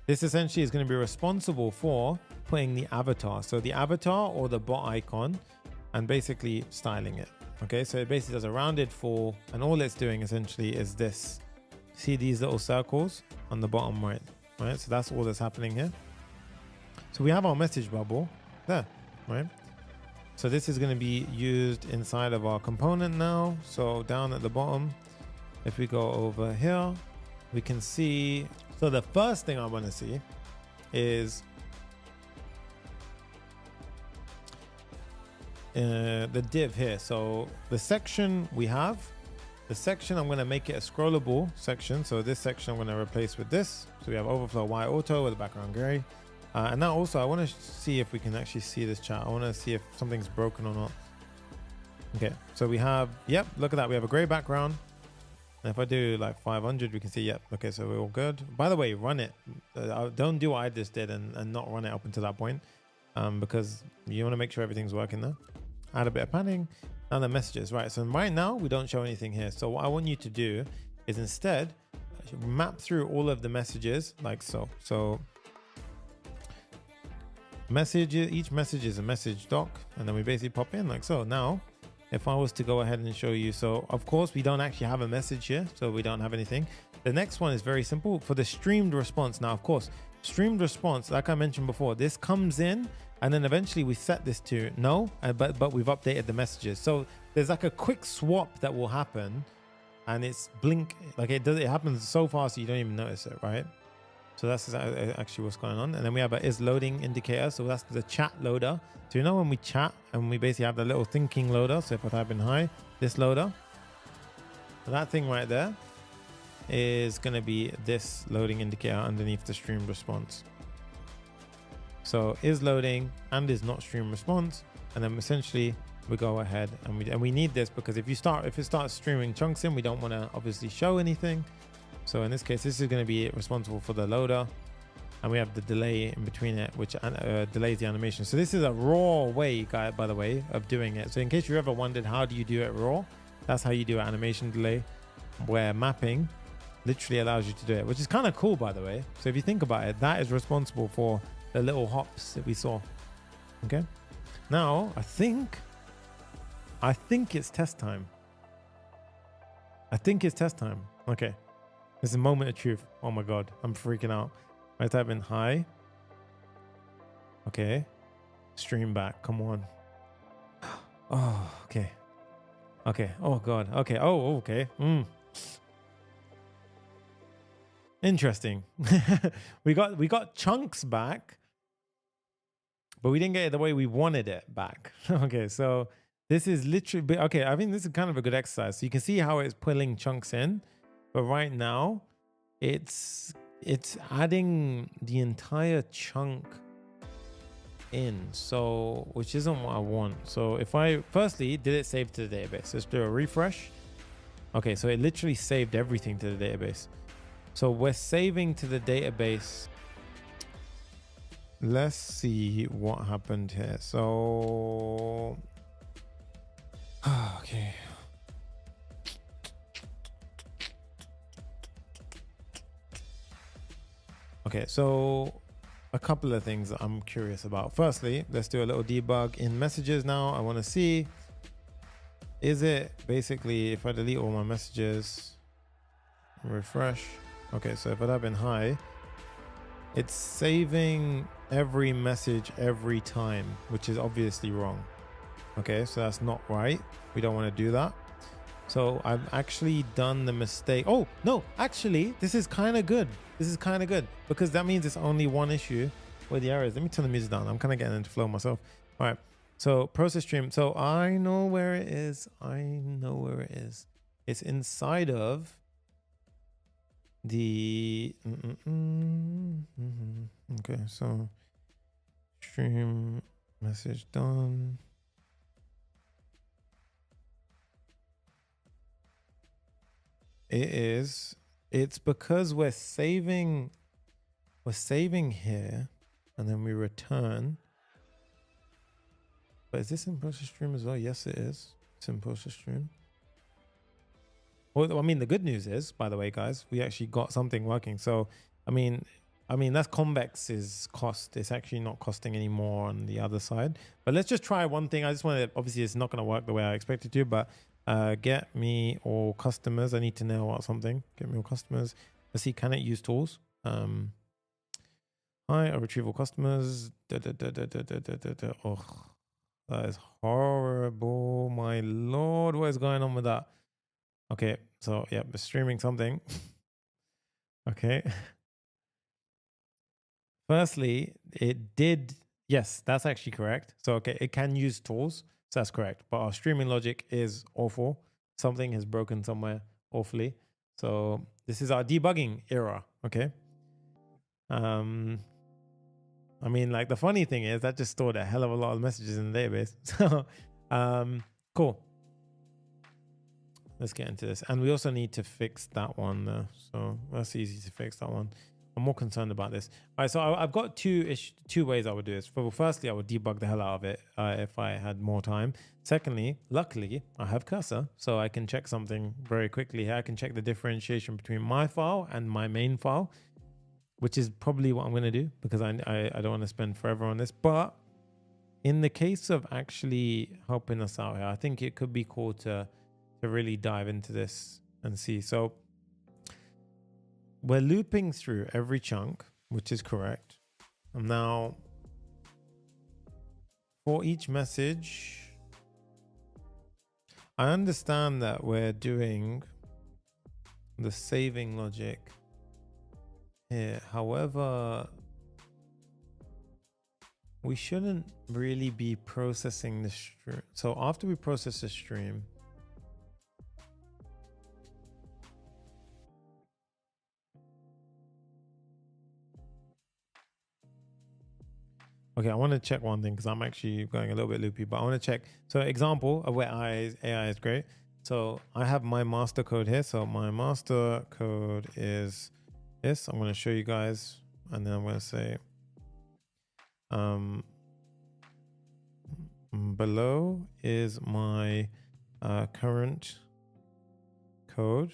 This essentially is going to be responsible for putting the avatar, so the avatar or the bot icon, and basically styling it. Okay, so it basically does a rounded fall, and all it's doing essentially is this. See these little circles on the bottom right? So that's all that's happening here. So we have our message bubble there, right? So this is going to be used inside of our component now. So down at the bottom, if we go over here, we can see. So the first thing I want to see is the div here. So the section we have, the section, I'm going to make it a scrollable section. So this section I'm going to replace with this. So we have overflow Y auto with the background gray. And now also I want to see if we can actually see this chat. I want to see if something's broken or not. Okay, so we have, yep, look at that. We have a gray background. And if I do like 500, we can see, yep, okay, so we're all good. By the way, run it. Don't do what I just did and not run it up until that point, because you want to make sure everything's working there. Add a bit of padding. Now the messages, right? So right now we don't show anything here. So what I want you to do is instead map through all of the messages like so. So each message is a message doc, and then we basically pop in like so. Now, if I was to go ahead and show you, so of course we don't actually have a message here, so we don't have anything. The next one is very simple for the streamed response. Now, of course, streamed response, like I mentioned before, this comes in, and then eventually we set this to no, but we've updated the messages. So there's like a quick swap that will happen, and it's blink, like it happens so fast you don't even notice it, right? So that's actually what's going on. And then we have a is loading indicator. So that's the chat loader. So you know when we chat and we basically have the little thinking loader. So if I type in hi, this loader, that thing right there is going to be this loading indicator underneath the stream response. So is loading and is not stream response. And then essentially we go ahead and we need this because if it starts streaming chunks in, we don't want to obviously show anything. So in this case, this is going to be responsible for the loader, and we have the delay in between it, which delays the animation. So this is a raw way, by the way, of doing it. So in case you ever wondered how do you do it raw, that's how you do animation delay, where mapping literally allows you to do it, which is kind of cool, by the way. So if you think about it, that is responsible for the little hops that we saw. Okay. Now I think it's test time. Okay. This is a moment of truth. Oh my God, I'm freaking out. I type in hi. Okay. Stream back. Come on. Oh, okay. Okay. Oh God. Okay. Oh, okay. Interesting. we got chunks back, but we didn't get it the way we wanted it back. Okay, so this is literally, okay, I think this is kind of a good exercise. So you can see how it's pulling chunks in. But right now, it's adding the entire chunk in, so which isn't what I want. So if I firstly did it save to the database, let's do a refresh. Okay, so it literally saved everything to the database. So we're saving to the database. Let's see what happened here. So okay. Okay, so a couple of things I'm curious about. Firstly, let's do a little debug in messages now. I want to see, is it basically, if I delete all my messages, refresh. Okay, so if I type in hi, it's saving every message every time, which is obviously wrong. Okay, so that's not right. We don't want to do that. So I've actually done the mistake. Oh, no, actually, this is kind of good. This is kind of good because that means it's only one issue where the error is. Let me turn the music down. I'm kind of getting into flow myself. All right. So process stream. So I know where it is. It's inside of the... Okay, so stream message done. It's because we're saving here and then we return. But is this in process stream as well? Yes, it is. It's in process stream. Well, I mean, the good news is, by the way, guys, we actually got something working. So, I mean, that's Convex's cost. It's actually not costing any more on the other side. But let's just try one thing. I just want to, obviously, it's not going to work the way I expect it to, but get me all customers. I need to know about something. Get me all customers. Let's see, can it use tools? Hi, retrieve all customers. Oh, that is horrible. My Lord, what is going on with that? Okay, so yeah, we're streaming something. Okay. Firstly, it did, yes, that's actually correct. So, okay, it can use tools. So that's correct. But our streaming logic is awful. Something has broken somewhere awfully. So this is our debugging era. Okay. I mean, like the funny thing is that just stored a hell of a lot of messages in the database. So, cool. Let's get into this. And we also need to fix that one. So that's easy to fix that one. I'm more concerned about this. All right, so I've got two ways I would do this. Firstly, I would debug the hell out of it if I had more time. Secondly, luckily, I have cursor, so I can check something very quickly here. I can check the differentiation between my file and my main file, which is probably what I'm going to do because I don't want to spend forever on this. But in the case of actually helping us out here, I think it could be cool to really dive into this and see. So we're looping through every chunk, which is correct. And now for each message, I understand that we're doing the saving logic here. However, we shouldn't really be processing the stream. So after we process the stream, okay, I want to check one thing because I'm actually going a little bit loopy, but I want to check. So example of where AI is great. So I have my master code here. So my master code is this. I'm going to show you guys, and then I'm going to say below is my current code.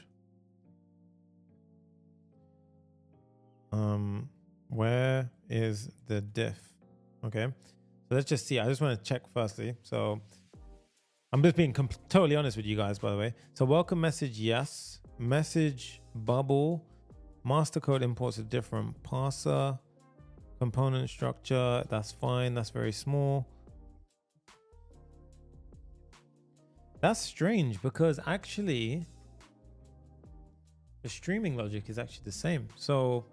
Where is the diff? Okay, so let's just see. I just want to check firstly. So I'm just being totally honest with you guys, by the way. So welcome message, yes. Message bubble. Master code imports a different parser. Component structure, that's fine. That's very small. That's strange because actually the streaming logic is actually the same. So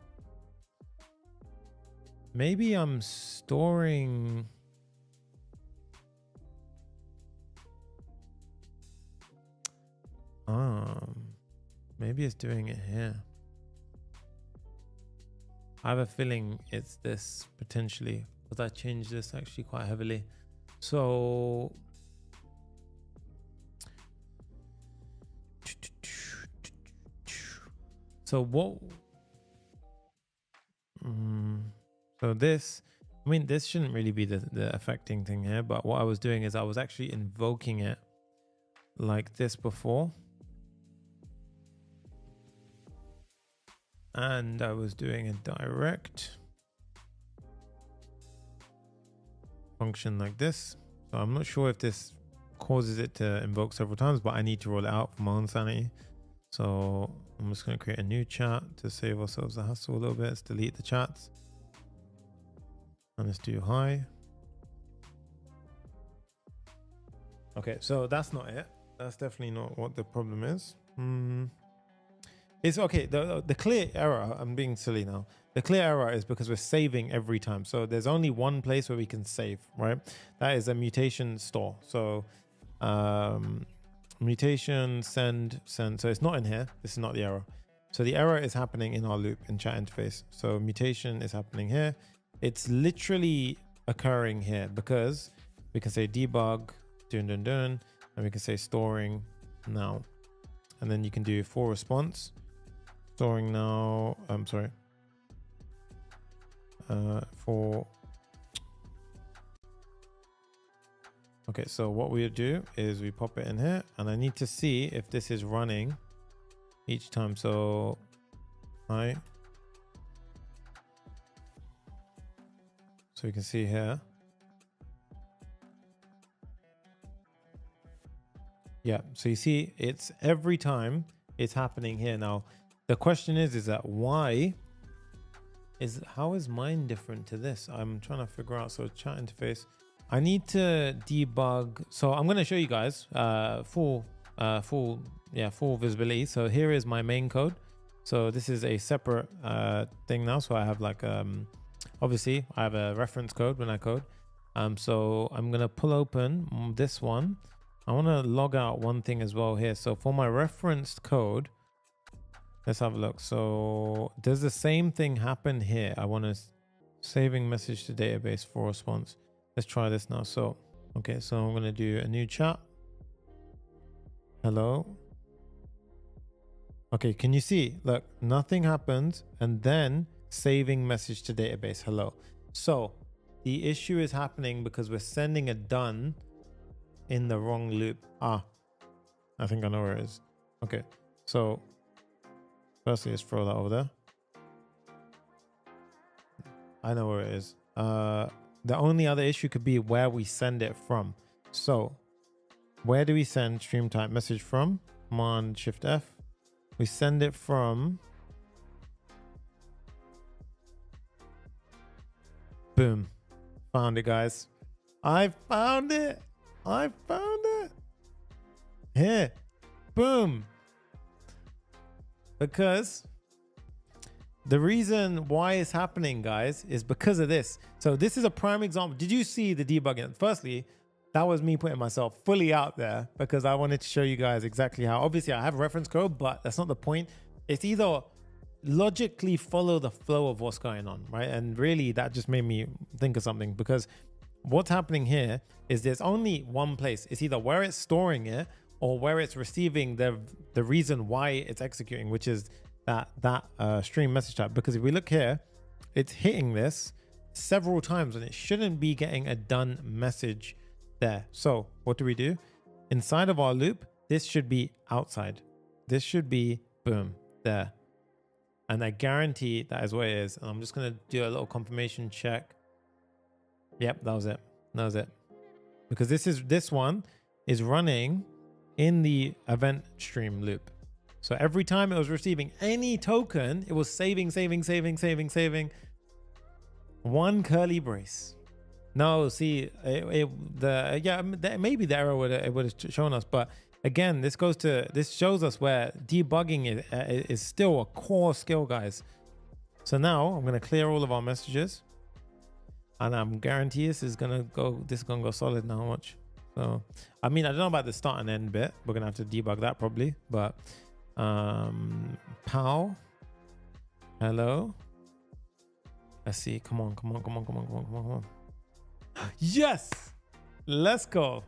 maybe I'm storing. Maybe it's doing it here. I have a feeling it's this potentially because I changed this actually quite heavily. So what? So this, I mean, this shouldn't really be the affecting thing here, but what I was doing is I was actually invoking it like this before. And I was doing a direct function like this. So I'm not sure if this causes it to invoke several times, but I need to roll it out for my own sanity. So I'm just going to create a new chat to save ourselves the hassle a little bit. Let's delete the chats. And let's do hi. Okay, so that's not it. That's definitely not what the problem is. It's okay. The clear error, I'm being silly now. The clear error is because we're saving every time. So there's only one place where we can save, right? That is a mutation store. So mutation send. So it's not in here. This is not the error. So the error is happening in our loop in chat interface. So mutation is happening here. It's literally occurring here? Because we can say debug, and we can say storing now. And then you can do for response, storing now, I'm sorry, for, okay, so what we do is we pop it in here, and I need to see if this is running each time. So, hi. So you can see here. Yeah, so you see it's every time it's happening here. Now, the question is that why how is mine different to this? I'm trying to figure out. So chat interface, I need to debug. So I'm going to show you guys full visibility. So here is my main code. So this is a separate thing now. So I have like, obviously I have a reference code when I code. So I'm going to pull open this one. I want to log out one thing as well here. So for my referenced code, let's have a look. So does the same thing happen here? I want to saving message to database for response. Let's try this now. So, okay, so I'm going to do a new chat. Hello. Okay, can you see? Look, nothing happens, and then saving message to database. Hello. So the issue is happening because we're sending a done in the wrong loop. I think I know where it is. Okay, so firstly, let's throw that over there. I know where it is. The only other issue could be where we send it from. So where do we send stream type message from? Command Shift F. We send it from, boom, found it, guys. I found it. I found it. Here, boom. Because the reason why it's happening, guys, is because of this. So this is a prime example. Did you see the debugging? Firstly, that was me putting myself fully out there because I wanted to show you guys exactly how. Obviously, I have reference code, but that's not the point. It's either logically follow the flow of what's going on, right? And really, that just made me think of something, because what's happening here is there's only one place. It's either where it's storing it or where it's receiving the reason why it's executing, which is that stream message type. Because if we look here, it's hitting this several times and it shouldn't be getting a done message there. So what do we do? Inside of our loop, this should be outside. This should be, boom, there. And I guarantee that is what it is. And I'm just going to do a little confirmation check. Yep, that was it. That was it. Because this one is running in the event stream loop. So every time it was receiving any token, it was saving. One curly brace. No, see, maybe the error would have shown us, but again, this shows us where debugging is still a core skill, guys. So now I'm going to clear all of our messages. And I'm guarantee this is gonna go solid now. Watch. So I mean, I don't know about the start and end bit. We're gonna have to debug that probably. But pow. Hello. Let's see. Come on. Yes. Let's go.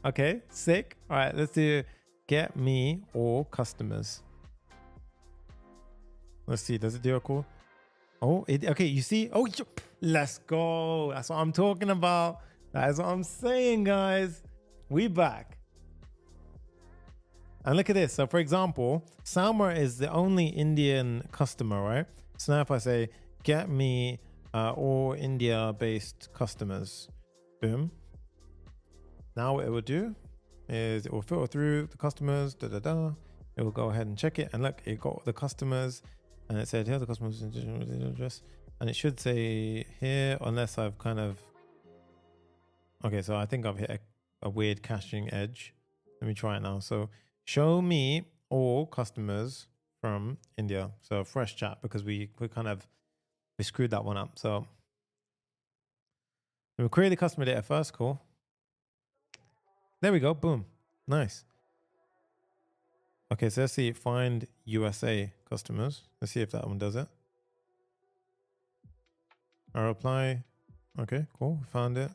Okay, sick. All right, let's do get me all customers. Let's see. Does it do a call? Oh, okay, you see? Oh, let's go. That's what I'm talking about. That's what I'm saying, guys. We back. And look at this. So for example, Salma is the only Indian customer, right? So now if I say, get me all India-based customers, boom. Now what it will do is it will filter through the customers, It will go ahead and check it. And look, it got the customers. And it said, here the customer's address. And it should say here, unless I've kind of... Okay, so I think I've hit a weird caching edge. Let me try it now. So show me all customers from India. So fresh chat, because we screwed that one up. So we'll query the customer data first. Cool. There we go. Boom. Nice. Okay, so let's see, find USA customers. Let's see if that one does it. I reply, Okay, cool. Found it.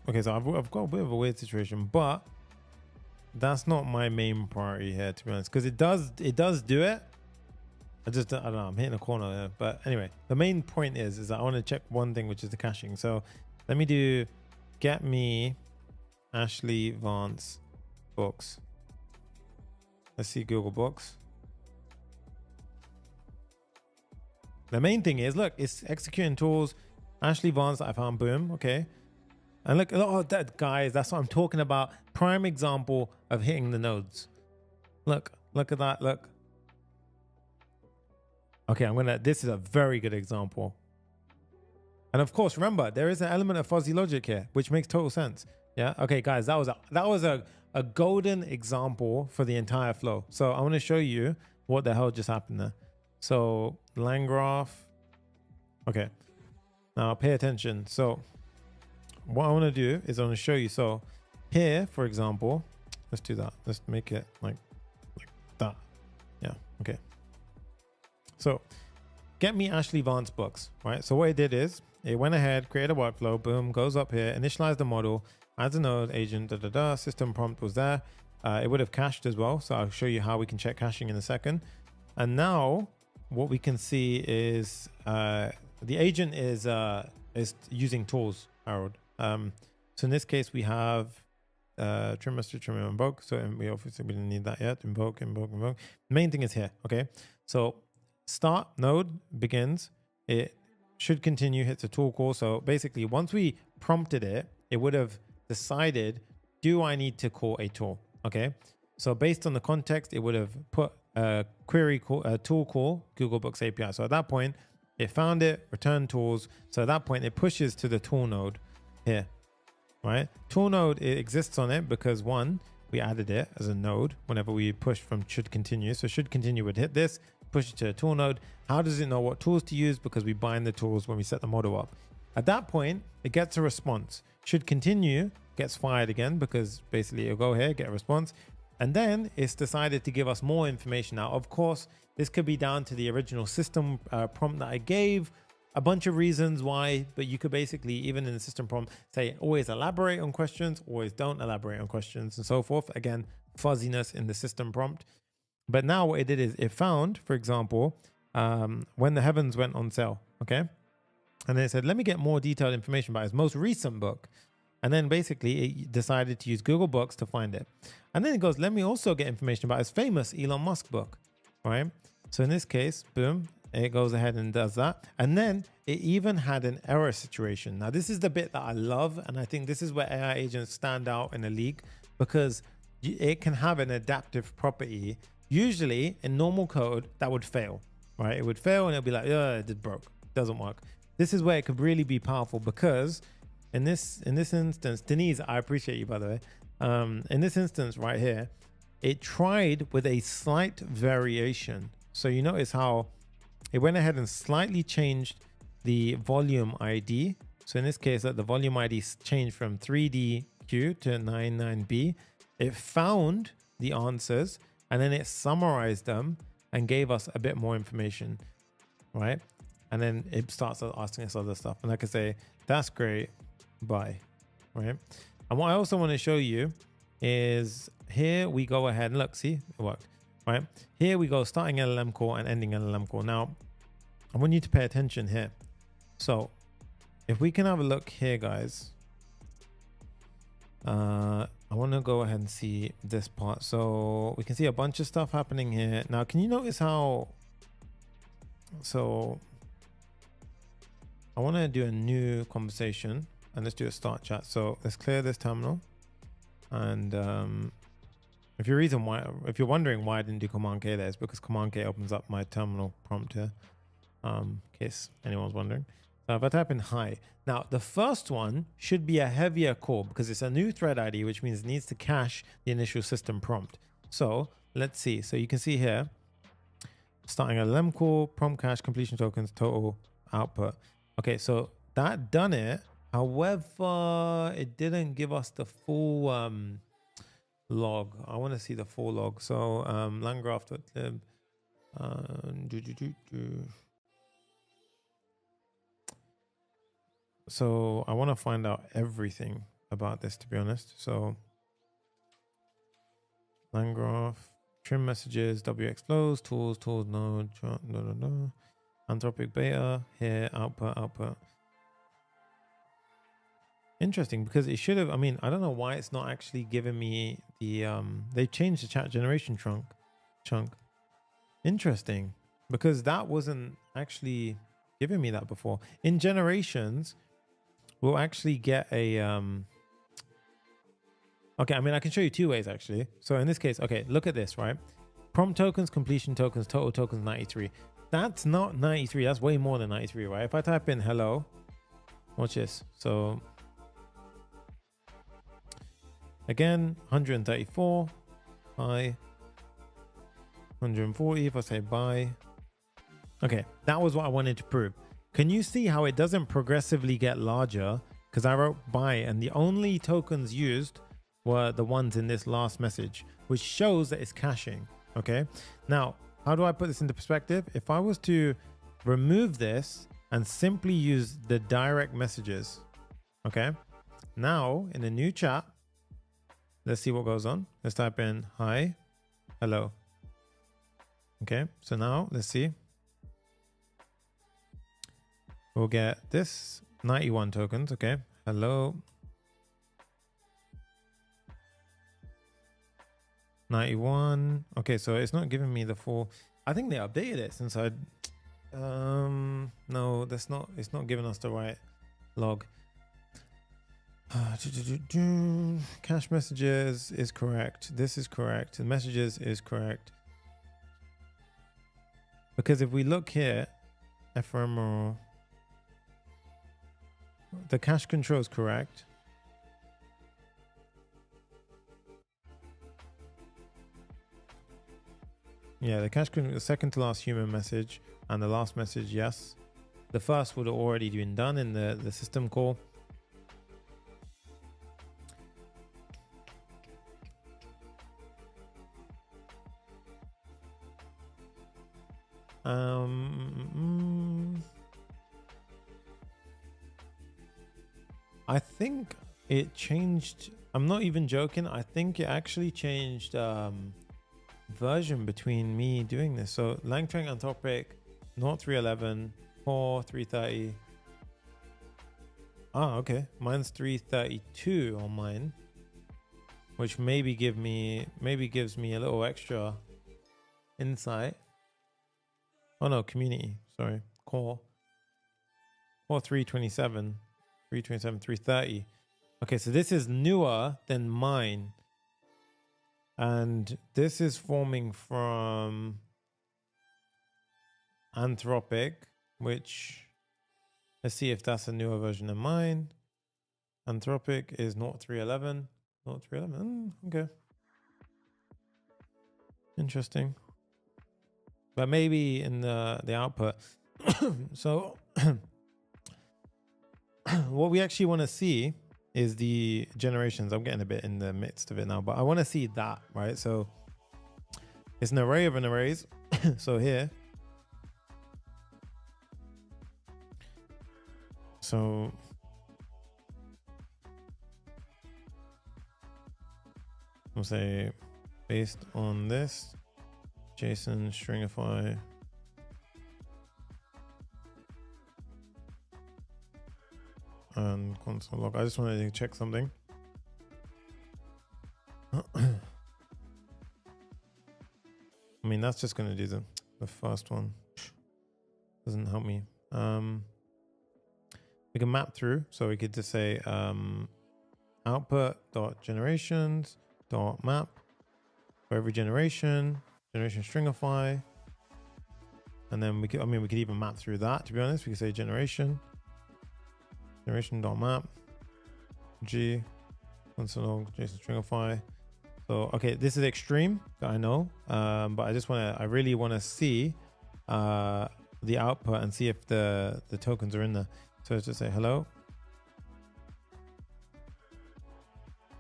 Okay, so I've got a bit of a weird situation, but that's not my main priority here, to be honest, because it does do it. I don't know, I'm hitting a corner there. But anyway, the main point is that I want to check one thing, which is the caching. So let me do get me Ashley Vance books. Let's see Google Books. The main thing is, look, it's executing tools. Ashley Vance that I found, boom, okay. And look, oh, that, guys, that's what I'm talking about. Prime example of hitting the nodes. Look at that, look. Okay, this is a very good example. And of course, remember, there is an element of fuzzy logic here, which makes total sense. Yeah, okay, guys, that was a golden example for the entire flow. So I want to show you what the hell just happened there. So LangGraph. Okay, now pay attention. So what I want to do is I want to show you. So here, for example, let's do that. Let's make it like that. Yeah, okay. So get me Ashley Vance books, right? So what it did is it went ahead, created a workflow, boom, goes up here, initialize the model, adds a node agent, system prompt was there. It would have cached as well. So I'll show you how we can check caching in a second. And now what we can see is the agent is using tools, Harold. So in this case, we have trim master, trim and invoke. So we obviously didn't need that yet. Invoke. Main thing is here. Okay. So start node begins. It should continue, hits a tool call. So basically, once we prompted it, it would have decided, do I need to call a tool? Okay. So based on the context, it would have put a query call, a tool call, Google Books API. So at that point, it found it, returned tools. So at that point, it pushes to the tool node here, right? Tool node, it exists on it because one, we added it as a node whenever we push from should continue. So should continue would hit this, push it to a tool node. How does it know what tools to use? Because we bind the tools when we set the model up. At that point, it gets a response. Should continue gets fired again because basically it'll go here, get a response. And then it's decided to give us more information. Now, of course, this could be down to the original system prompt that I gave, a bunch of reasons why, but you could basically, even in the system prompt, say always elaborate on questions, always don't elaborate on questions, and so forth. Again, fuzziness in the system prompt. But now what it did is it found, for example, when the heavens went on sale, okay? And then it said, let me get more detailed information about his most recent book. And then basically it decided to use Google Books to find it. And then it goes, let me also get information about his famous Elon Musk book, right? So in this case, boom, it goes ahead and does that. And then it even had an error situation. Now, this is the bit that I love. And I think this is where AI agents stand out in the league because it can have an adaptive property. Usually in normal code that would fail, right? It would fail and it'll be like, it broke, doesn't work. This is where it could really be powerful because in this instance, Denise, I appreciate you, by the way. In this instance right here, it tried with a slight variation. So you notice how it went ahead and slightly changed the volume ID. So in this case, the volume ID changed from 3DQ to 99B. It found the answers and then it summarized them and gave us a bit more information, right? And then it starts asking us other stuff. And like I say, that's great. Bye, right? And what I also want to show you is here we go ahead and look, see, it worked, right? Here we go starting LLM call and ending LLM call. Now, I want you to pay attention here. So if we can have a look here, guys, I want to go ahead and see this part. So we can see a bunch of stuff happening here. Now, can you notice how, so I want to do a new conversation. And let's do a start chat. So let's clear this terminal. And if you're wondering why I didn't do Command K there, it's because Command K opens up my terminal prompt here. In case anyone's wondering. So if I type in hi, now the first one should be a heavier call because it's a new thread ID, which means it needs to cache the initial system prompt. So let's see. So you can see here, starting a LM call, prompt cache, completion tokens, total output. Okay, so that done it. However, it didn't give us the full log. I want to see the full log. So LangGraph.lib. So I want to find out everything about this, to be honest. So LangGraph, trim messages, Wxflows, tools, no, Anthropic beta, here, output. Interesting, because it should have, I mean, I don't know why it's not actually giving me the, they changed the chat generation chunk. Interesting, because that wasn't actually giving me that before. In generations, we'll actually get a, okay, I mean, I can show you two ways actually. So in this case, okay, look at this, right? Prompt tokens, completion tokens, total tokens, 93. That's not 93, that's way more than 93, right? If I type in hello, watch this. So again, 134, hi, 140, if I say bye. Okay, that was what I wanted to prove. Can you see how it doesn't progressively get larger? Because I wrote bye and the only tokens used were the ones in this last message, which shows that it's caching. Okay, now how do I put this into perspective? If I was to remove this and simply use the direct messages, okay, now in a new chat, let's see what goes on. Let's type in hi, hello. Okay, so now let's see. We'll get this 91 tokens. Okay, hello. 91. Okay, so it's not giving me the full. I think they updated it since I. No, that's not. It's not giving us the right log. Cache messages is correct. This is correct. The messages is correct. Because if we look here, ephemeral, the cache control is correct. Yeah, the cache control, the second to last human message and the last message, yes. The first would have already been done in the system call. I think it changed. I'm not even joking. I think it actually changed version between me doing this. So LangTrank Anthropic, not 311, core 330. Ah, okay. Mine's 332 on mine, which maybe gives me a little extra insight. Oh no, community. Sorry, core 327. 327, 330. Okay, so this is newer than mine. And this is forming from Anthropic, which let's see if that's a newer version of mine. Anthropic is not 311. Not 311. Okay. Interesting. But maybe in the output. So what we actually want to see is the generations. I'm getting a bit in the midst of it now, but I want to see that, right? So it's an array of an arrays. So here, so we'll say based on this JSON stringify and console log. I just wanted to check something. I mean, that's just going to do the first one. Doesn't help me. We can map through. So we could just say output.generations.map for every generation stringify. And then we could, I mean, we could even map through that, to be honest. We could say generation.map g console log JSON stringify. So okay, this is extreme, I know, but I really want to see the output and see if the tokens are in there. So let's just say hello.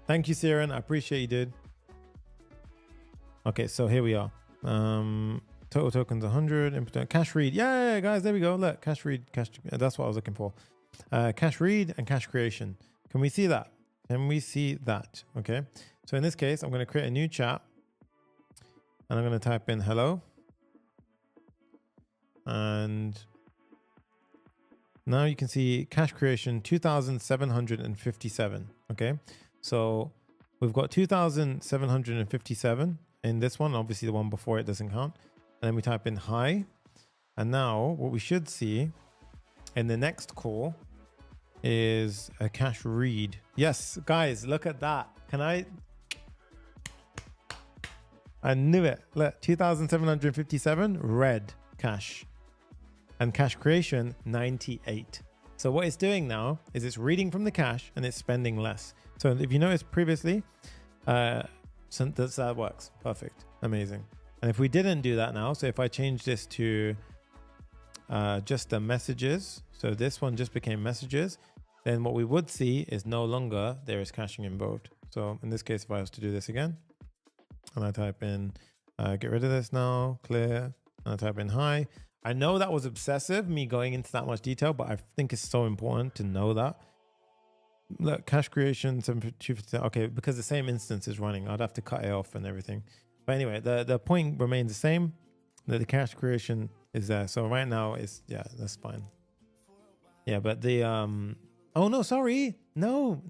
Thank you, Siren. I appreciate you, dude. Okay, so here we are. total tokens 100, input cache read. Yeah, guys, there we go. Look, cache read, cache. That's what I was looking for. Cache read and cache creation. Can we see that? Can we see that? Okay. So in this case, I'm going to create a new chat and I'm going to type in hello. And now you can see cache creation 2,757. Okay. So we've got 2,757 in this one. Obviously the one before it doesn't count. And then we type in hi. And now what we should see in the next call is a cache read. Yes, guys, look at that. I knew it. Look, 2,757 read cache and cache creation 98. So what it's doing now is it's reading from the cache and it's spending less. So if you noticed previously, so that works. Perfect. Amazing. And if we didn't do that now, so if I change this to just the messages, so this one just became messages, then what we would see is no longer there is caching involved. So in this case, if I was to do this again, and I type in, get rid of this now, clear, and I type in hi. I know that was obsessive, me going into that much detail, but I think it's so important to know that. Look, cache creation, 72%. Okay, because the same instance is running, I'd have to cut it off and everything. But anyway, the point remains the same, that the cache creation is there. So right now it's, yeah, that's fine. Yeah, but the, oh no, sorry. No.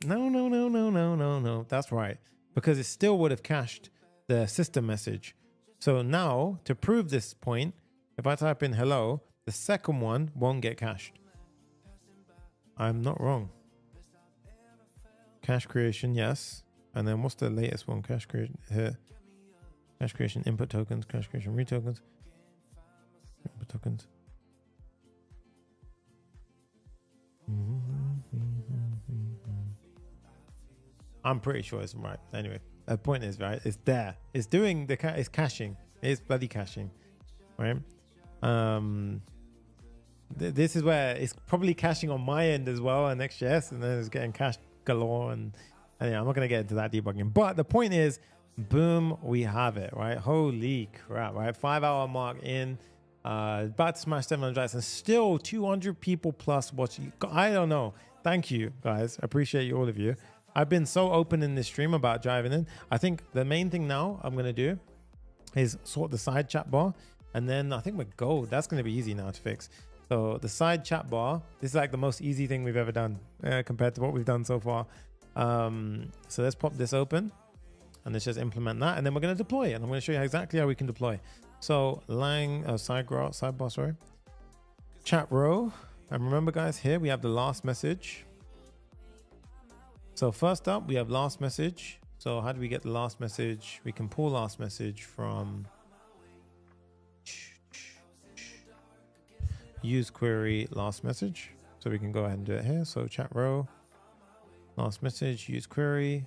That's right. Because it still would have cached the system message. So now to prove this point, if I type in hello, the second one won't get cached. I'm not wrong. Cache creation, yes. And then what's the latest one? Cache creation here. Cache creation, input tokens, cache creation, read tokens. Input tokens. I'm pretty sure it's right. Anyway, the point is, right, it's there. It's doing the it's caching. It's bloody caching, right? This is where it's probably caching on my end as well on Next.js, and then it's getting cached galore. And yeah, I'm not going to get into that debugging. But the point is, boom, we have it, right? Holy crap, right? 5 hour mark in, about to smash 700 likes, and still 200 people plus watching. I don't know. Thank you, guys. I appreciate you, all of you. I've been so open in this stream about driving in. I think the main thing now I'm going to do is sort the side chat bar. And then I think we're gold. That's going to be easy now to fix. So the side chat bar, this is like the most easy thing we've ever done compared to what we've done so far. So let's pop this open and let's just implement that. And then we're going to deploy it. And I'm going to show you exactly how we can deploy. So sidebar, sorry. Chat row. And remember guys, here we have the last message. So first up, we have last message. So how do we get the last message? We can pull last message from use query last message. So we can go ahead and do it here. So chat row, last message, use query,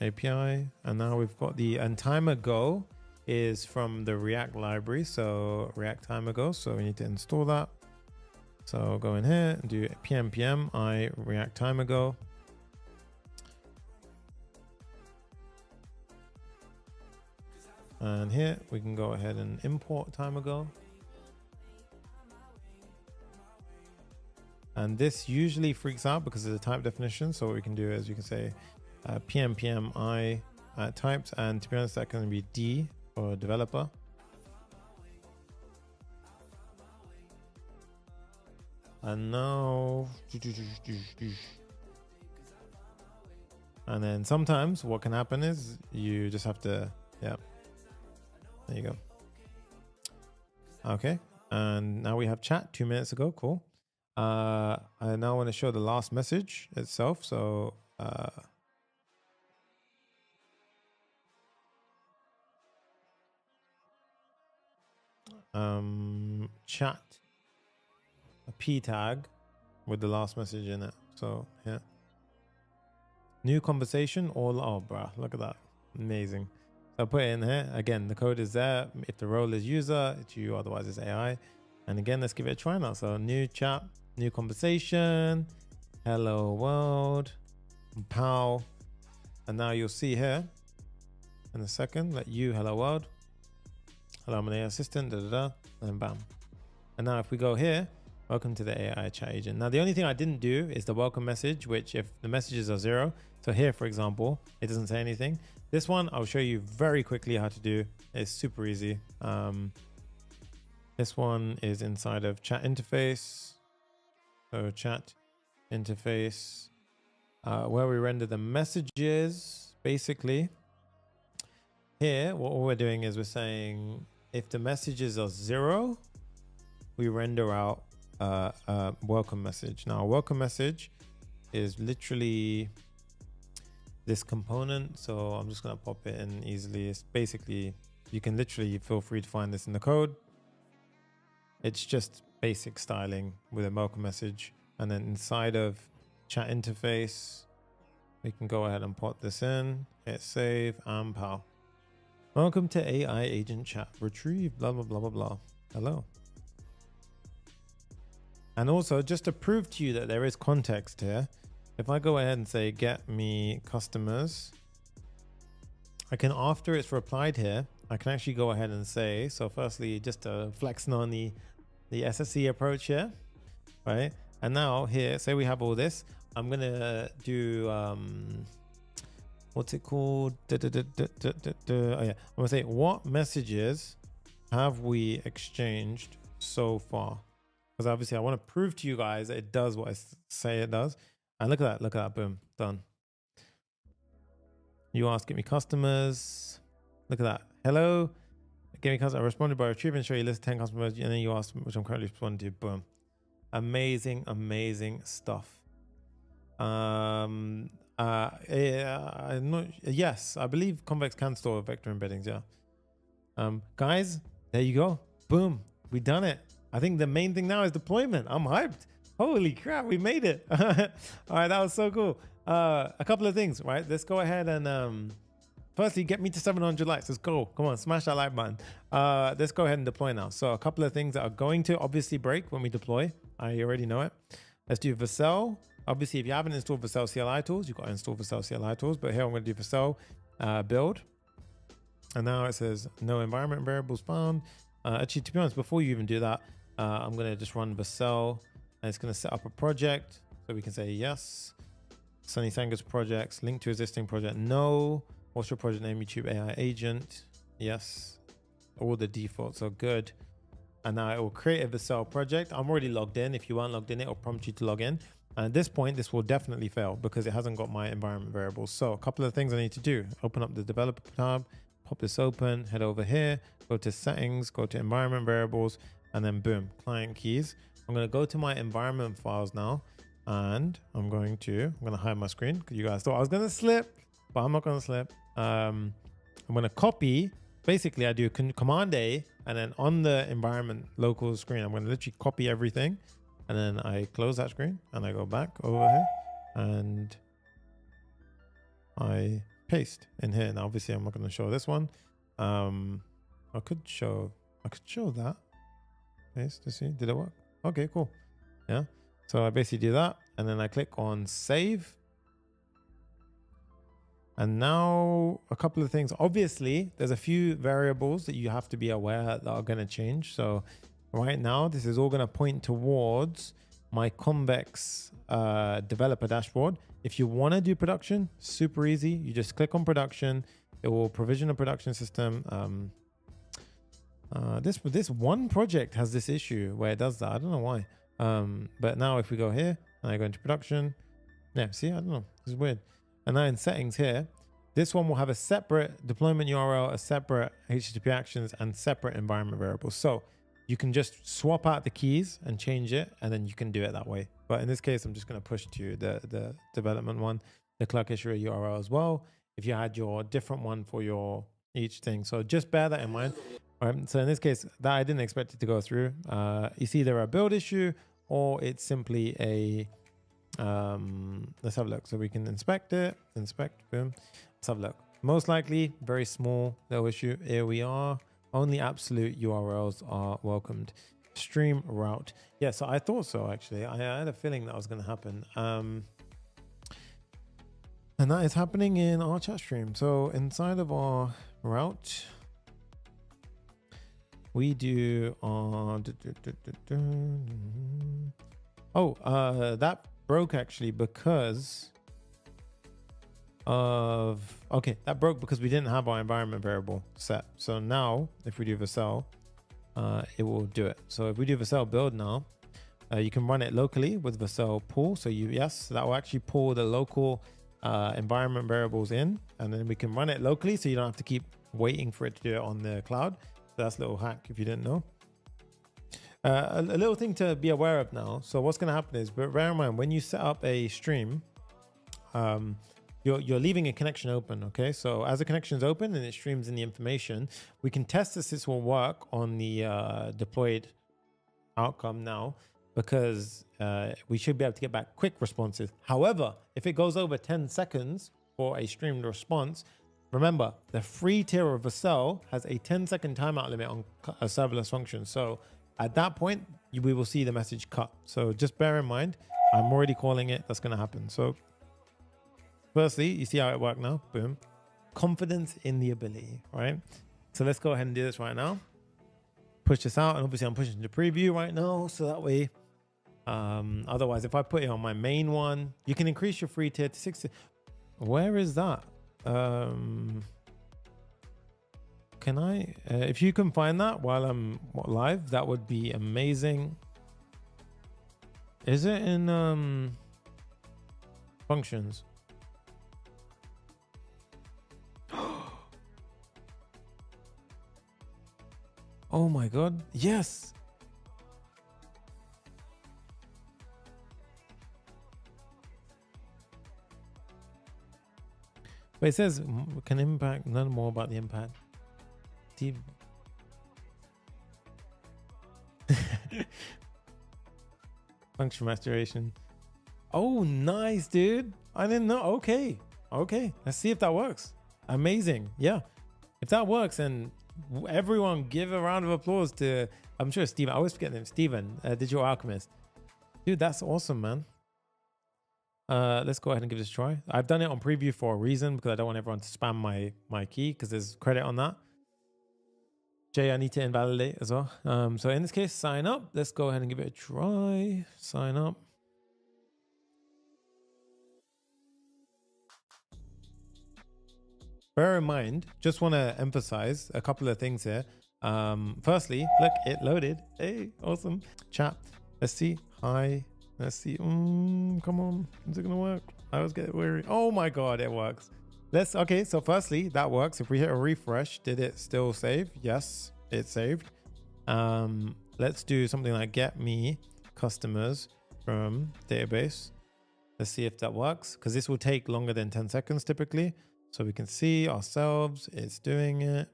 API. And now we've got the, and timer go is from the React library. So React timer go. So we need to install that. So go in here and do pm I React timer go. And here we can go ahead and import timer go. And this usually freaks out because of the type definition. So what we can do is you can say pm I types, and to be honest, that can be D for developer. And now, and then sometimes what can happen is you just have to, yeah, there you go. Okay, and now we have chat 2 minutes ago. Cool. I now want to show the last message itself. So chat a p tag with the last message in it. So yeah, new conversation, all, oh bruh, look at that, amazing. So I put it in here again, the code is there. If the role is user, it's you, otherwise it's AI. And again, let's give it a try now. So new chat, new conversation, hello world, pow. And now you'll see here in a second that you, hello world. hello, I'm an AI assistant, and then bam. And now if we go here, welcome to the AI chat agent. Now, the only thing I didn't do is the welcome message, which if the messages are 0, so here, for example, it doesn't say anything. This one, I'll show you very quickly how to do. It's super easy. This one is inside of chat interface. So chat interface, where we render the messages, basically. Here, what we're doing is we're saying if the messages are 0, we render out a welcome message. Now, a welcome message is literally this component. So I'm just going to pop it in easily. It's basically, you can literally feel free to find this in the code. It's just basic styling with a welcome message. And then inside of chat interface, we can go ahead and put this in, hit save, and pow. Welcome to AI agent chat, retrieve, blah, blah, blah, blah, blah. Hello. And also, just to prove to you that there is context here, if I go ahead and say, get me customers, I can, after it's replied here, I can actually go ahead and say, so firstly, just to flexing on the SSE approach here, right? And now here, say we have all this, I'm going to do, what's it called? Oh yeah, I'm gonna say, what messages have we exchanged so far? Because obviously I want to prove to you guys that it does what I say it does. And look at that, boom, done. You asked, get me customers. Look at that. Hello, get me customers. I responded by retrieving, show you list 10 customers, and then you asked which I'm currently responding to. Boom. Amazing, amazing stuff. I'm not, yes, I believe Convex can store vector embeddings. Yeah. Guys, there you go. Boom, we done it. I think the main thing now is deployment. I'm hyped. Holy crap, we made it. All right, that was so cool. A couple of things, right? Let's go ahead and firstly, get me to 700 likes. Let's go. Come on, smash that like button. Let's go ahead and deploy now. So a couple of things that are going to obviously break when we deploy. I already know it. Let's do Vercel. Obviously, if you haven't installed Vercel CLI tools, you've got to install Vercel CLI tools. But here I'm going to do Vercel build. And now it says no environment variables found. Actually, to be honest, before you even do that, I'm going to just run Vercel. And it's going to set up a project. So we can say yes. Sunny Sanga's projects, link to existing project. No. What's your project name? YouTube AI agent. Yes. All the defaults are good. And now it will create a Vercel project. I'm already logged in. If you weren't logged in, it will prompt you to log in. And at this point, this will definitely fail because it hasn't got my environment variables. So a couple of things I need to do. Open up the developer tab, pop this open, head over here, go to settings, go to environment variables, and then boom, client keys. I'm going to go to my environment files now, and I'm going to hide my screen because you guys thought I was going to slip, but I'm not going to slip. I'm going to copy. Basically, I do Command A, and then on the environment local screen, I'm going to literally copy everything. And then I close that screen and I go back over here and I paste in here. Now, obviously, I'm not going to show this one. I could show that. Paste to see, did it work? Okay, cool. Yeah. So I basically do that and then I click on save. And now a couple of things. Obviously, there's a few variables that you have to be aware that are going to change. So right now, this is all going to point towards my Convex developer dashboard. If you want to do production, super easy. You just click on production. It will provision a production system. This one project has this issue where it does that. I don't know why. But now if we go here and I go into production, yeah, see, I don't know. This is weird. And now in settings here, this one will have a separate deployment URL, a separate HTTP actions, and separate environment variables. So you can just swap out the keys and change it, and then you can do it that way. But in this case, I'm just going to push to the development one, the Clerk issuer URL as well, if you had your different one for your each thing. So just bear that in mind. All right, so in this case, that I didn't expect it to go through. It's either a build issue or it's simply a let's have a look. So we can inspect it, boom. Let's have a look. Most likely very small little issue. Here we are. Only absolute URLs are welcomed. Stream route. Yeah, so I thought so actually. I had a feeling that was going to happen. And that is happening in our chat stream. So inside of our route, we do on that broke actually because of that broke because we didn't have our environment variable set. So now if we do Vercel, it will do it. So if we do Vercel build now, you can run it locally with Vercel pull. So that will actually pull the local environment variables in, and then we can run it locally, so you don't have to keep waiting for it to do it on the cloud. So that's a little hack if you didn't know. A little thing to be aware of now. So what's going to happen is, but bear in mind, when you set up a stream, you're leaving a connection open. Okay, so as a connection is open and it streams in the information, we can test this will work on the deployed outcome now, because we should be able to get back quick responses. However, if it goes over 10 seconds for a streamed response, remember the free tier of Vercel has a 10-second timeout limit on a serverless function. So at that point, we will see the message cut. So just bear in mind, I'm already calling it. That's going to happen. So firstly, you see how it worked now? Boom. Confidence in the ability, right? So let's go ahead and do this right now. Push this out, and obviously I'm pushing to preview right now, so that way otherwise if I put it on my main one, you can increase your free tier to 60. Where is that? Can I if you can find that while I'm live, that would be amazing. Is it in functions? Oh my god, yes. But it says can impact, learn more about the impact. Deep. Function restoration. Oh, nice, dude. I didn't know. Okay. Let's see if that works. Amazing. Yeah. If that works, and everyone give a round of applause to, I'm sure Steven, I always forget the name, Steven, Digital Alchemist. Dude, that's awesome, man. Let's go ahead and give this a try. I've done it on preview for a reason, because I don't want everyone to spam my key, because there's credit on that. Jay, I need to invalidate as well. So in this case, sign up. Let's go ahead and give it a try. Sign up. Bear in mind, just want to emphasize a couple of things here. Firstly, look, it loaded. Hey, awesome. Chat. Let's see. Hi. Let's see. Come on. Is it going to work? I always get weary. Oh my God, it works. Okay, so firstly, that works. If we hit a refresh, did it still save? Yes, it saved. Let's do something like get me customers from database. Let's see if that works, because this will take longer than 10 seconds typically. So we can see ourselves, it's doing it.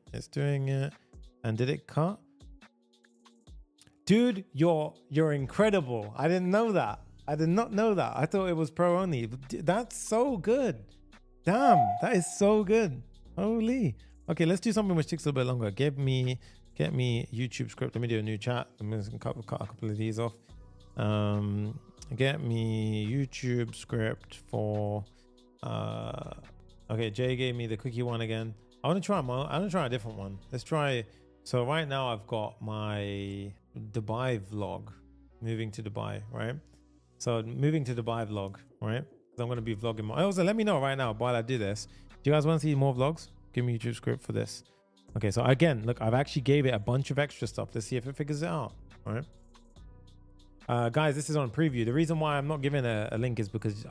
And did it cut? Dude, you're incredible. I didn't know that. I did not know that. I thought it was pro only. That's so good. Damn, that is so good. Holy. Okay, let's do something which takes a little bit longer. Get me YouTube script. Let me do a new chat. I'm just gonna cut a couple of these off. Get me YouTube script for okay, Jay gave me the cookie one again. I want to try a different one. Let's try. So right now I've got my Dubai vlog, moving to Dubai, right? So moving to Dubai vlog, right? I'm going to be vlogging more. Also, let me know right now while I do this. Do you guys want to see more vlogs? Give me YouTube script for this. Okay, so again, look, I've actually gave it a bunch of extra stuff to see if it figures it out, all right? Guys, this is on preview. The reason why I'm not giving a link is because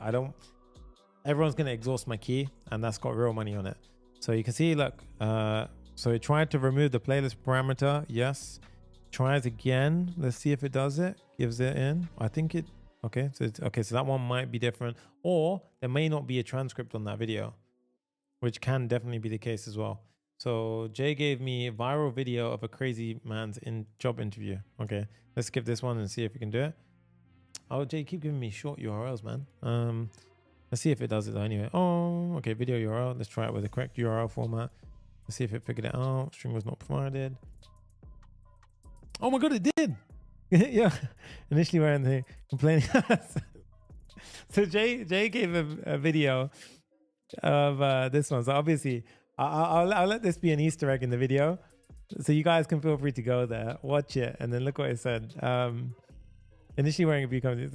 everyone's going to exhaust my key, and that's got real money on it. So you can see, look, so it tried to remove the playlist parameter. Yes. Tries again. Let's see if it does it. Gives it in. I think it, okay. So that one might be different, or there may not be a transcript on that video, which can definitely be the case as well. So Jay gave me a viral video of a crazy man's job interview. Okay. Let's skip this one and see if we can do it. Oh, Jay, keep giving me short URLs, man. Let's see if it does it anyway. Oh, okay. Video URL. Let's try it with the correct URL format. Let's see if it figured it out. String was not provided. Oh my God, it did. Yeah. Initially wearing the complaining. So Jay gave a video of this one. So obviously I'll let this be an Easter egg in the video. So you guys can feel free to go there, watch it, and then look what it said. Initially wearing a few companies.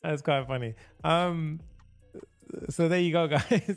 That's quite funny. So there you go, guys.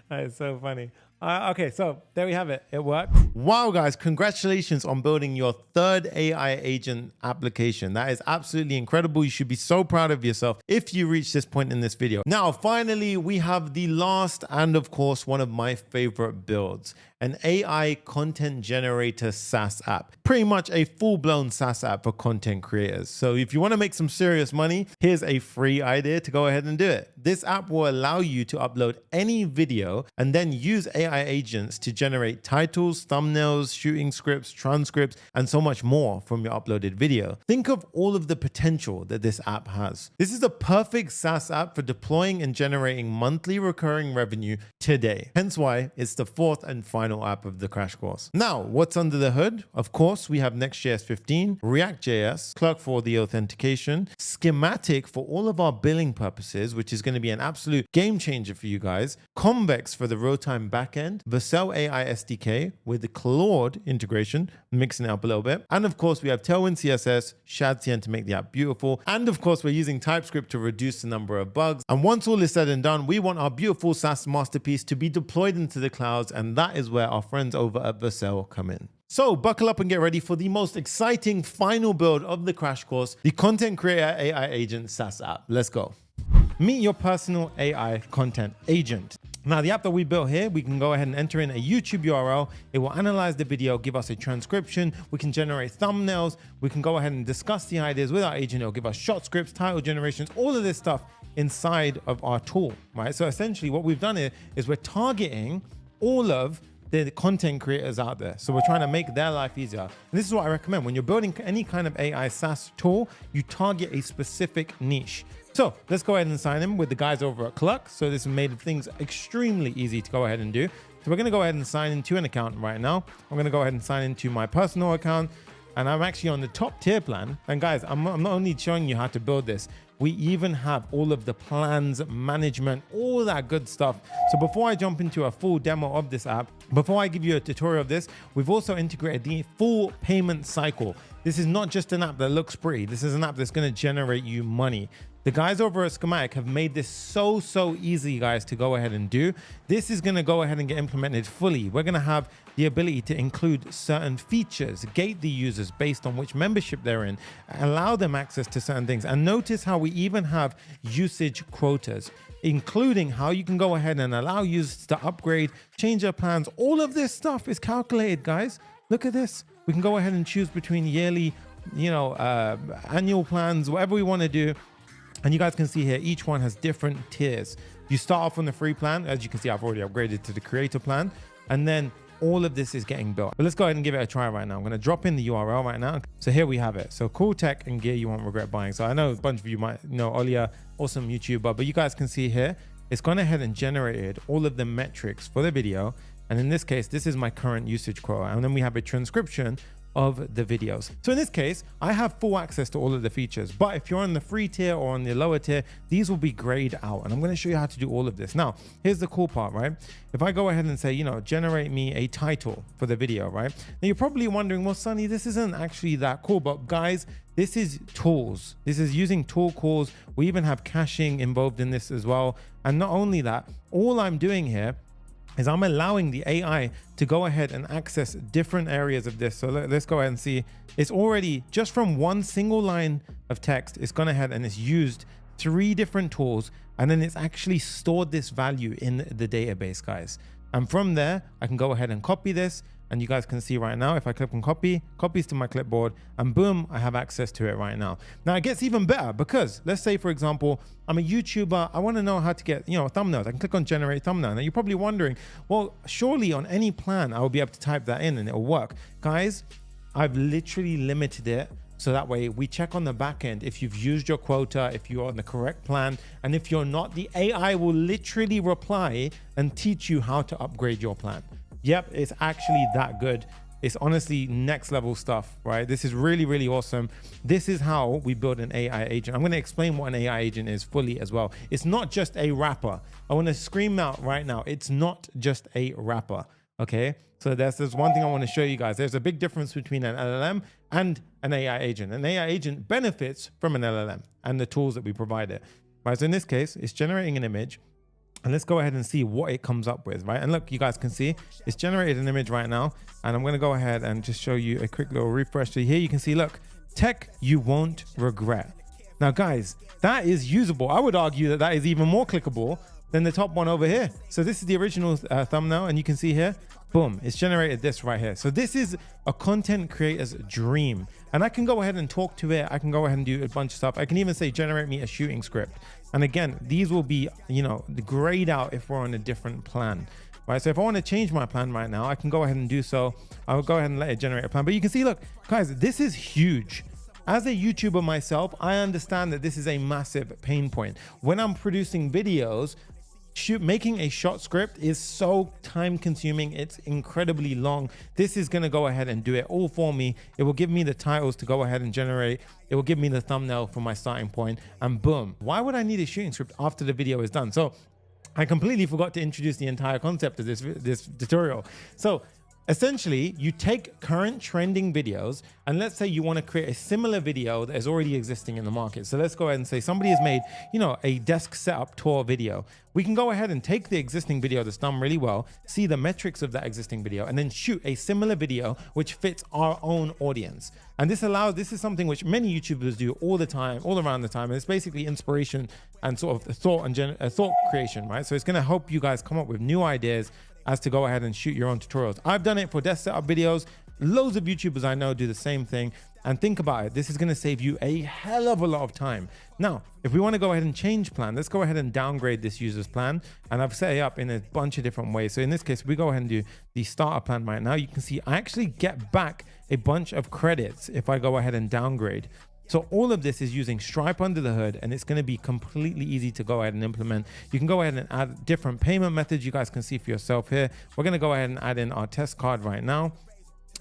That is so funny. Okay, so there we have it. It worked. Wow, guys, congratulations on building your third AI agent application. That is absolutely incredible. You should be so proud of yourself if you reach this point in this video. Now, finally, we have the last and, of course, one of my favorite builds, an AI content generator SaaS app. Pretty much a full-blown SaaS app for content creators. So if you want to make some serious money, here's a free idea to go ahead and do it. This app will allow you to upload any video and then use AI agents to generate titles, thumbnails, shooting scripts, transcripts, and so much more from your uploaded video. Think of all of the potential that this app has. This is the perfect SaaS app for deploying and generating monthly recurring revenue today. Hence why it's the fourth and final app of the crash course. Now, what's under the hood? Of course, we have Next.js 15, ReactJS, Clerk for the authentication, Schematic for all of our billing purposes, which is going to be an absolute game changer for you guys, Convex for the real-time backend, Vercel AI SDK with the Claude integration, mixing it up a little bit. And of course, we have Tailwind CSS, Shadcn to make the app beautiful. And of course, we're using TypeScript to reduce the number of bugs. And once all is said and done, we want our beautiful SaaS masterpiece to be deployed into the clouds. And that is where our friends over at Vercel come in. So buckle up and get ready for the most exciting final build of the crash course, the Content Creator AI Agent SaaS app. Let's go. Meet your personal AI content agent. Now, the app that we built here, we can go ahead and enter in a YouTube URL. It will analyze the video, give us a transcription. We can generate thumbnails. We can go ahead and discuss the ideas with our agent. It'll give us short scripts, title generations, all of this stuff inside of our tool, right? So essentially what we've done here is we're targeting all of the content creators out there. So we're trying to make their life easier. And this is what I recommend. When you're building any kind of AI SaaS tool, you target a specific niche. So let's go ahead and sign in with the guys over at Clerk. So this made things extremely easy to go ahead and do. So we're going to go ahead and sign into an account right now. I'm going to go ahead and sign into my personal account. And I'm actually on the top tier plan. And guys, I'm not only showing you how to build this, we even have all of the plans, management, all that good stuff. So before I jump into a full demo of this app, before I give you a tutorial of this, we've also integrated the full payment cycle. This is not just an app that looks pretty. This is an app that's going to generate you money. The guys over at Schematic have made this so easy, guys, to go ahead and do. This is going to go ahead and get implemented fully. We're going to have the ability to include certain features, gate the users based on which membership they're in, allow them access to certain things. And notice how we even have usage quotas, including how you can go ahead and allow users to upgrade, change their plans. All of this stuff is calculated, guys. Look at this. We can go ahead and choose between yearly, annual plans, whatever we want to do. And you guys can see here, each one has different tiers. You start off on the free plan. As you can see, I've already upgraded to the creator plan. And then all of this is getting built. But let's go ahead and give it a try right now. I'm going to drop in the URL right now. So here we have it. So cool tech and gear you won't regret buying. So I know a bunch of you might know Olia, awesome YouTuber, but you guys can see here, it's gone ahead and generated all of the metrics for the video. And in this case, this is my current usage quota. And then we have a transcription of the videos. So in this case, I have full access to all of the features, but if you're on the free tier or on the lower tier, these will be grayed out. And I'm going to show you how to do all of this. Now, here's the cool part, right? If I go ahead and say, generate me a title for the video, right? Now you're probably wondering, well, Sonny, this isn't actually that cool, but guys, this is tools. This is using tool calls. We even have caching involved in this as well. And not only that, all I'm doing here is I'm allowing the AI to go ahead and access different areas of this. So let's go ahead and see. It's already, just from one single line of text, it's gone ahead and it's used 3 different tools, and then it's actually stored this value in the database, guys. And from there, I can go ahead and copy this. And you guys can see right now, if I click on copy, copies to my clipboard, and boom, I have access to it right now. Now it gets even better because let's say, for example, I'm a YouTuber. I want to know how to get, thumbnails. I can click on generate thumbnail. Now you're probably wondering, well, surely on any plan, I will be able to type that in and it'll work. Guys, I've literally limited it. So that way we check on the back end if you've used your quota, if you're on the correct plan, and if you're not, the AI will literally reply and teach you how to upgrade your plan. Yep, it's actually that good. It's honestly next level stuff, right? This is really awesome. This is how we build an AI agent. I'm going to explain what an AI agent is fully as well. It's not just a wrapper. I want to scream out right now. It's not just a wrapper. Okay, so there's one thing I want to show you guys. There's a big difference between an LLM and an AI agent. An AI agent benefits from an LLM and the tools that we provide it. Right, so in this case, it's generating an image. And let's go ahead and see what it comes up with, right? And look, you guys can see it's generated an image right now. And I'm going to go ahead and just show you a quick little refresh. So here you can see, look, tech you won't regret. Now, guys, that is usable. I would argue that that is even more clickable than the top one over here. So this is the original thumbnail, and you can see here, boom, it's generated this right here. So this is a content creator's dream. And I can go ahead and talk to it. I can go ahead and do a bunch of stuff. I can even say, generate me a shooting script. And again, these will be, grayed out if we're on a different plan, right? So if I want to change my plan right now, I can go ahead and do so. I'll go ahead and let it generate a plan. But you can see, look, guys, this is huge. As a YouTuber myself, I understand that this is a massive pain point. When I'm producing videos, making a shot script is so time consuming. It's incredibly long. This is going to go ahead and do it all for me. It will give me the titles to go ahead and generate. It will give me the thumbnail for my starting point, and boom. Why would I need a shooting script after the video is done? So I completely forgot to introduce the entire concept of this tutorial. So essentially, you take current trending videos, and let's say you want to create a similar video that is already existing in the market. So let's go ahead and say somebody has made, a desk setup tour video. We can go ahead and take the existing video that's done really well, see the metrics of that existing video, and then shoot a similar video which fits our own audience. And this is something which many YouTubers do all the time, all around the time. And it's basically inspiration and sort of thought creation, right? So it's going to help you guys come up with new ideas as to go ahead and shoot your own tutorials. I've done it for desk setup videos. Loads of YouTubers I know do the same thing. And think about it, this is gonna save you a hell of a lot of time. Now, if we wanna go ahead and change plan, let's go ahead and downgrade this user's plan. And I've set it up in a bunch of different ways. So in this case, we go ahead and do the starter plan right now. You can see I actually get back a bunch of credits if I go ahead and downgrade. So all of this is using Stripe under the hood, and it's going to be completely easy to go ahead and implement. You can go ahead and add different payment methods. You guys can see for yourself here. We're going to go ahead and add in our test card right now.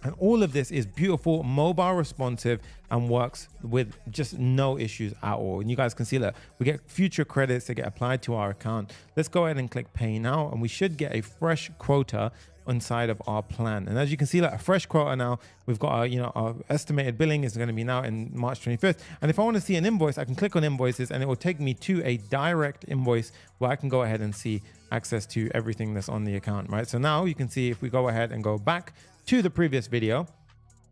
And all of this is beautiful, mobile responsive, and works with just no issues at all. And you guys can see that we get future credits that get applied to our account. Let's go ahead and click pay now, and we should get a fresh quota inside of our plan. And as you can see, like a fresh quota now, we've got our, our estimated billing is going to be now in March 25th. And if I want to see an invoice, I can click on invoices, and it will take me to a direct invoice where I can go ahead and see access to everything that's on the account, right? So now you can see if we go ahead and go back to the previous video,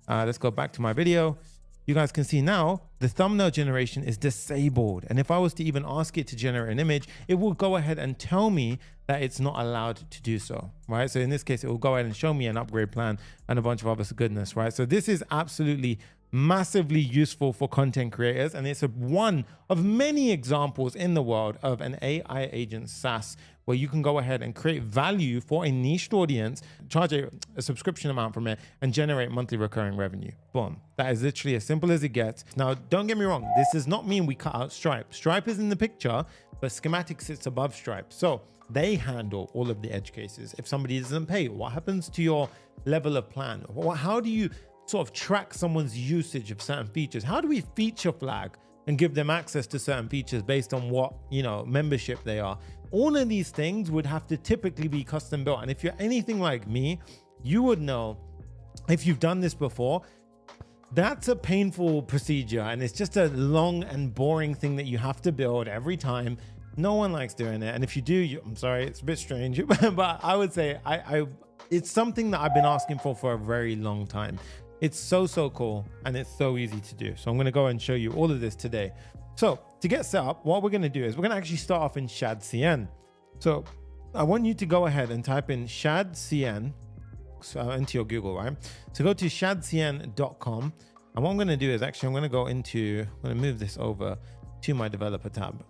let's go back to my video. You guys can see now the thumbnail generation is disabled. And if I was to even ask it to generate an image, it will go ahead and tell me that it's not allowed to do so, right? So in this case, it will go ahead and show me an upgrade plan and a bunch of other goodness, right? So this is absolutely massively useful for content creators, and it's one of many examples in the world of an AI agent SaaS where you can go ahead and create value for a niched audience, charge a subscription amount from it, and generate monthly recurring revenue. Boom. That is literally as simple as it gets. Now, don't get me wrong. This does not mean we cut out Stripe. Stripe is in the picture, but Schematic sits above Stripe. So they handle all of the edge cases. If somebody doesn't pay, what happens to your level of plan? How do you sort of track someone's usage of certain features? How do we feature flag and give them access to certain features based on what, membership they are? All of these things would have to typically be custom built. And if you're anything like me, you would know, if you've done this before, that's a painful procedure. And it's just a long and boring thing that you have to build every time. No one likes doing it. And if you do, I'm sorry, it's a bit strange, but I would say it's something that I've been asking for a very long time. It's so cool, and it's so easy to do. So I'm gonna go and show you all of this today. So to get set up, what we're gonna do is we're gonna actually start off in ShadCN. So I want you to go ahead and type in ShadCN into your Google, right? So go to shadcn.com. And what I'm gonna do is actually, I'm gonna move this over to my developer tab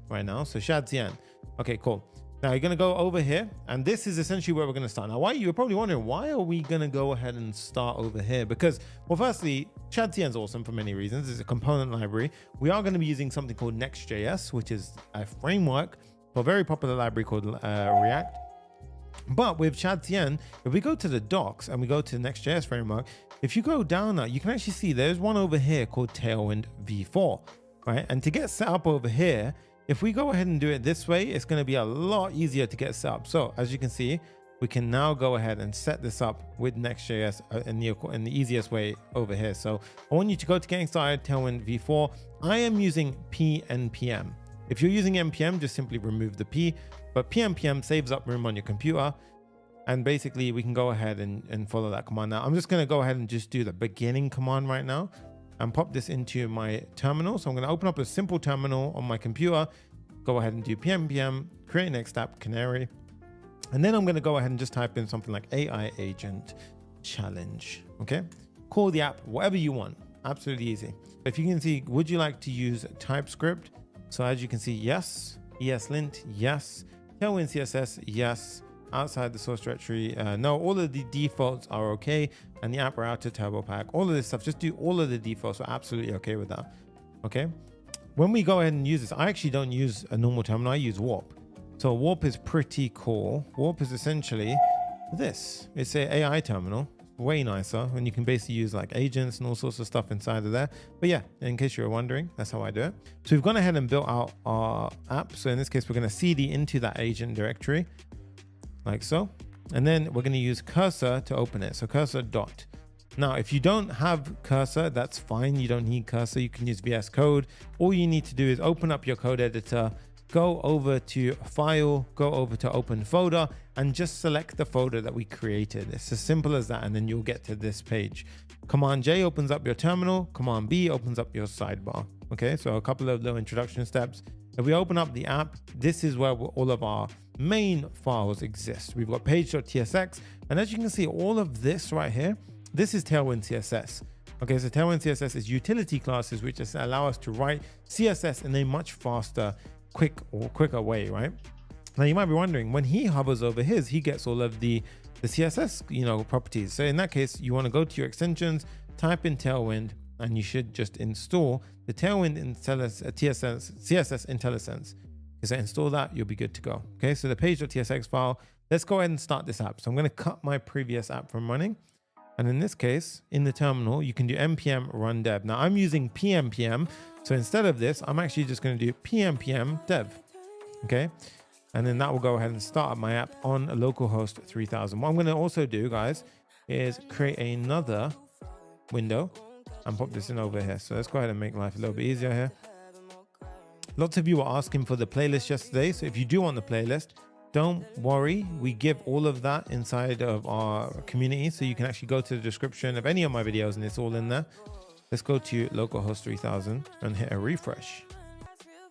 right now. So ShadCN, okay, cool. Now you're gonna go over here, and this is essentially where we're gonna start. Now, you're probably wondering, why are we gonna go ahead and start over here? Because, well, firstly, ShadCN is awesome for many reasons. It's a component library. We are gonna be using something called Next.js, which is a framework for a very popular library called React. But with ShadCN, if we go to the docs and we go to the Next.js framework, if you go down now, you can actually see there's one over here called Tailwind v4, right? And to get set up over here, if we go ahead and do it this way, it's going to be a lot easier to get set up. So as you can see, we can now go ahead and set this up with Next.js in the easiest way over here. So I want you to go to Getting Started, Tailwind v4. I am using PNPM. If you're using NPM, just simply remove the P, but PNPM saves up room on your computer. And basically we can go ahead and follow that command. Now I'm just going to go ahead and just do the beginning command right now and pop this into my terminal. So I'm going to open up a simple terminal on my computer, go ahead and do PNPM, create next app, canary. And then I'm going to go ahead and just type in something like AI agent challenge. Okay. Call the app whatever you want. Absolutely easy. If you can see, would you like to use TypeScript? So as you can see, yes. ESLint, yes. Tailwind CSS, yes. Outside the source directory, no. All of the defaults are okay. And the app router, turbo pack, all of this stuff, just do all of the defaults. We're absolutely okay with that. Okay. When we go ahead and use this, I actually don't use a normal terminal. I use Warp. So Warp is pretty cool. Warp is essentially this. It's an AI terminal, way nicer, and you can basically use like agents and all sorts of stuff inside of there. But yeah, in case you were wondering, that's how I do it. So we've gone ahead and built out our app. So in this case, we're going to cd into that agent directory like so. And then we're going to use cursor to open it. So cursor dot. Now, if you don't have cursor, that's fine. You don't need cursor. You can use VS Code. All you need to do is open up your code editor, go over to file, go over to open folder, and just select the folder that we created. It's as simple as that. And then you'll get to this page. Command J opens up your terminal. Command B opens up your sidebar. Okay, so a couple of little introduction steps. If we open up the app, this is where all of our main files exist. We've got page.tsx. And as you can see, all of this right here, this is Tailwind CSS. Okay, so Tailwind CSS is utility classes, which just allow us to write CSS in a much faster, quicker way, right? Now you might be wondering, when he hovers over his, he gets all of the CSS, properties. So in that case, you want to go to your extensions, type in Tailwind, and you should just install the Tailwind CSS IntelliSense. So install that, you'll be good to go. Okay, so the page.tsx file, let's go ahead and start this app. So I'm going to cut my previous app from running. And in this case, in the terminal, you can do npm run dev. Now I'm using pnpm. So instead of this, I'm actually just going to do pnpm dev. Okay. And then that will go ahead and start my app on localhost 3000. What I'm going to also do, guys, is create another window and pop this in over here. So let's go ahead and make life a little bit easier here. Lots of you were asking for the playlist yesterday. So if you do want the playlist, don't worry, we give all of that inside of our community. So you can actually go to the description of any of my videos and it's all in there. Let's go to localhost 3000 and hit a refresh.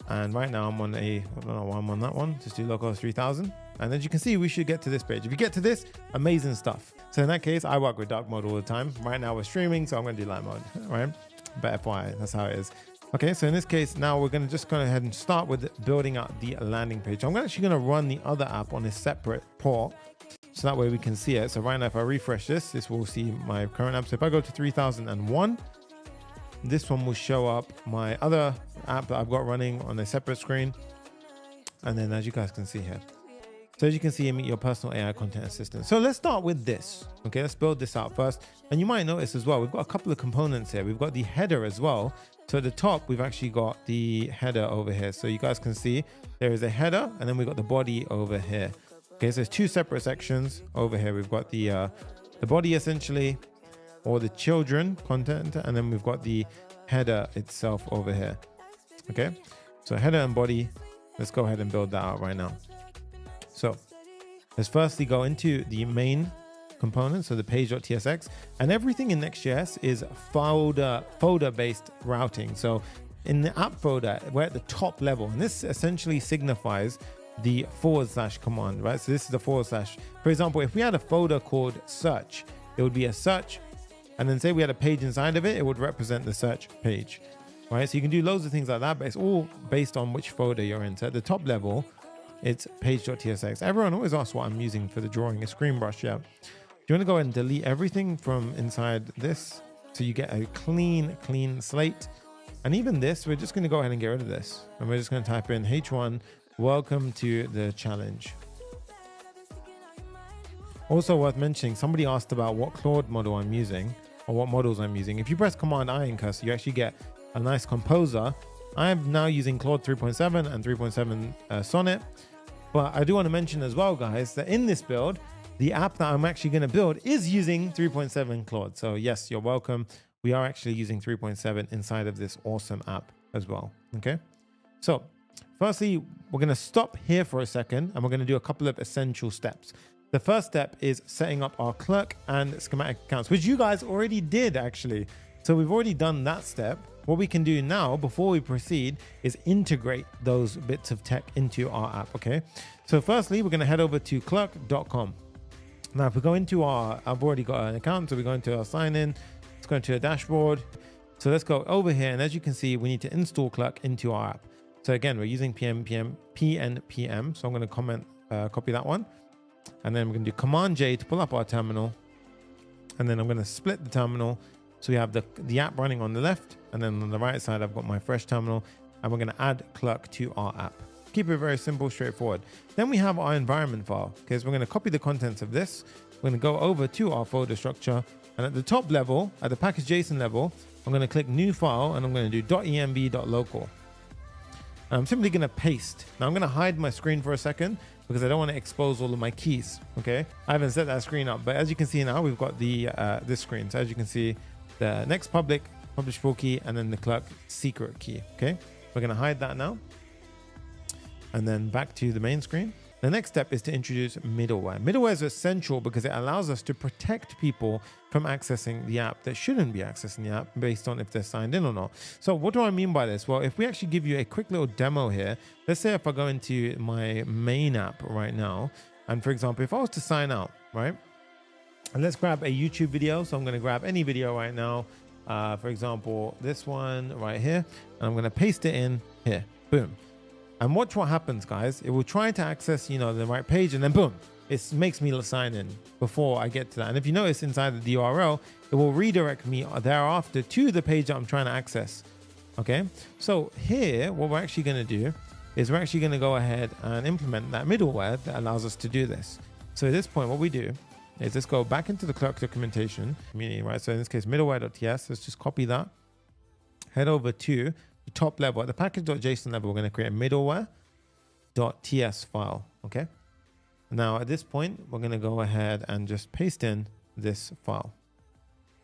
And right now I'm on I don't know why I'm on that one. Just do localhost 3000. And as you can see, we should get to this page. If you get to this, amazing stuff. So in that case, I work with dark mode all the time. Right now we're streaming, so I'm going to do light mode, right? But FYI, that's how it is. Okay, so in this case, now we're going to just go ahead and start with building out the landing page. I'm actually going to run the other app on a separate port, so that way we can see it. So right now, if I refresh this will see my current app. So if I go to 3001, this one will show up my other app that I've got running on a separate screen. And then as you guys can see here. So as you can see, meet your personal AI content assistant. So let's start with this. Okay, let's build this out first. And you might notice as well, we've got a couple of components here. We've got the header as well. So at the top, we've actually got the header over here. So you guys can see there is a header and then we've got the body over here. Okay, so there's two separate sections over here. We've got the body essentially, or the children content, and then we've got the header itself over here. Okay, so header and body, let's go ahead and build that out right now. So let's firstly go into the main component, so the page.tsx, and everything in Next.js is folder-based routing. So in the app folder, we're at the top level, and this essentially signifies the / command, right? So this is the /. For example, if we had a folder called search, it would be a search, and then say we had a page inside of it, it would represent the search page, right? So you can do loads of things like that, but it's all based on which folder you're in. So at the top level, it's page.tsx. Everyone always asks what I'm using for the drawing, a screen brush, yeah. You want to go ahead and delete everything from inside this so you get a clean slate. And even this, we're just going to go ahead and get rid of this. And we're just going to type in H1, welcome to the challenge. Also worth mentioning, somebody asked about what Claude model I'm using or what models I'm using. If you press Command I in cursor, you actually get a nice composer. I'm now using Claude 3.7 and 3.7 Sonnet. But I do want to mention as well, guys, that in this build, the app that I'm actually going to build is using 3.7 Claude. So yes, you're welcome. We are actually using 3.7 inside of this awesome app as well. Okay. So firstly, we're going to stop here for a second and we're going to do a couple of essential steps. The first step is setting up our clerk and schematic accounts, which you guys already did actually. So we've already done that step. What we can do now before we proceed is integrate those bits of tech into our app. Okay. So firstly, we're going to head over to clerk.com. Now, if we go into I've already got an account. So we go into our sign in, let's go into a dashboard. So let's go over here. And as you can see, we need to install Clerk into our app. So again, we're using PNPM. So I'm going to copy that one. And then we're going to do Command J to pull up our terminal. And then I'm going to split the terminal. So we have the app running on the left. And then on the right side, I've got my fresh terminal. And we're going to add Clerk to our app. Keep it very simple, straightforward. Then we have our environment file. Okay, so we're going to copy the contents of this. We're going to go over to our folder structure. And at the top level, at the package.json level, I'm going to click new file and I'm going to do .env.local. And I'm simply going to paste. Now I'm going to hide my screen for a second because I don't want to expose all of my keys. Okay, I haven't set that screen up, but as you can see now, we've got the this screen. So as you can see, the next public publishable key and then the clerk secret key. Okay, we're going to hide that now. And then back to the main screen. The next step is to introduce middleware. Middleware is essential because it allows us to protect people from accessing the app that shouldn't be accessing the app based on if they're signed in or not. So what do I mean by this? Well, if we actually give you a quick little demo here, let's say if I go into my main app right now, and for example, if I was to sign out, right? And let's grab a YouTube video. So I'm going to grab any video right now. For example, this one right here, and I'm going to paste it in here. Boom. And watch what happens, guys. It will try to access, the right page, and then boom, it makes me sign in before I get to that. And if you notice inside the URL, it will redirect me thereafter to the page that I'm trying to access. Okay. So here, what we're actually going to do is we're actually going to go ahead and implement that middleware that allows us to do this. So at this point, what we do is let's go back into the Clerk documentation community, right? So in this case, middleware.ts, let's just copy that, head over to the top level. At the package.json level, we're going to create a middleware.ts file. Okay. Now at this point, we're going to go ahead and just paste in this file.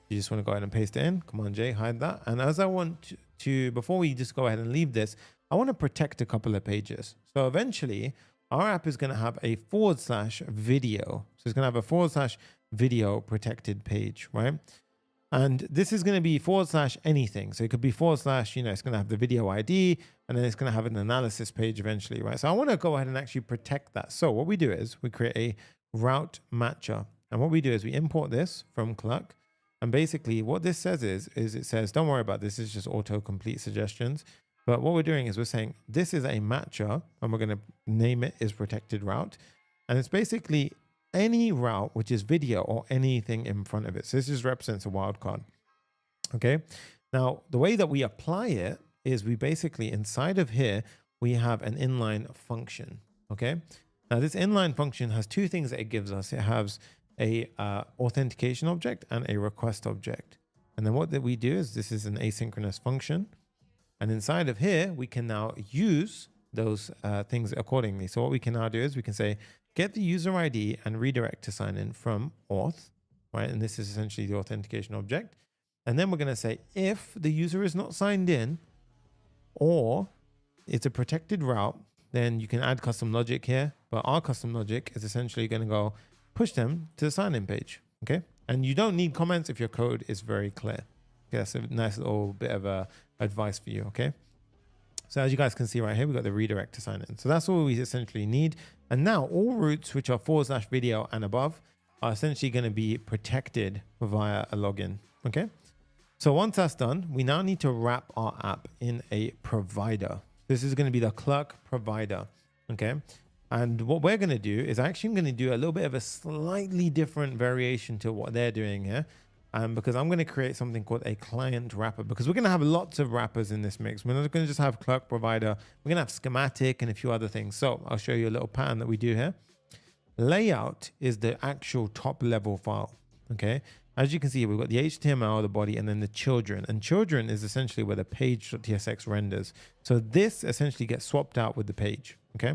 You just want to go ahead and paste it in. Command J, hide that. And as I want to, before we just go ahead and leave this, I want to protect a couple of pages. So eventually our app is going to have a /video. So it's going to have a /video protected page, right? And this is going to be /anything. So it could be / it's going to have the video ID, and then it's going to have an analysis page eventually, right? So I want to go ahead and actually protect that. So what we do is we create a route matcher. And what we do is we import this from Clerk. And basically what this says is it says, don't worry about this. It's just autocomplete suggestions. But what we're doing is we're saying this is a matcher, and we're going to name it is protected route. And it's basically any route which is video or anything in front of it. So this just represents a wildcard. Okay. Now the way that we apply it is we basically inside of here, we have an inline function. Okay. Now this inline function has two things that it gives us. It has a authentication object and a request object. And then what that we do is this is an asynchronous function. And inside of here, we can now use those things accordingly. So what we can now do is we can say, get the user ID and redirect to sign in from auth, right? And this is essentially the authentication object. And then we're going to say, if the user is not signed in or it's a protected route, then you can add custom logic here. But our custom logic is essentially going to go push them to the sign-in page. Okay. And you don't need comments if your code is very clear. Okay, that's a nice little bit of advice for you. Okay. So as you guys can see right here, we've got the redirect to sign in. So that's all we essentially need. And now all routes which are /video and above are essentially going to be protected via a login. Okay. So once that's done, we now need to wrap our app in a provider. This is going to be the Clerk provider. Okay. And what we're going to do is actually I'm going to do a little bit of a slightly different variation to what they're doing here. Because I'm going to create something called a client wrapper, because we're going to have lots of wrappers in this mix. We're not going to just have Clerk provider. We're going to have schematic and a few other things. So I'll show you a little pattern that we do here. Layout is the actual top level file. Okay. As you can see, we've got the HTML, the body, and then the children. And children is essentially where the page.tsx renders. So this essentially gets swapped out with the page. Okay.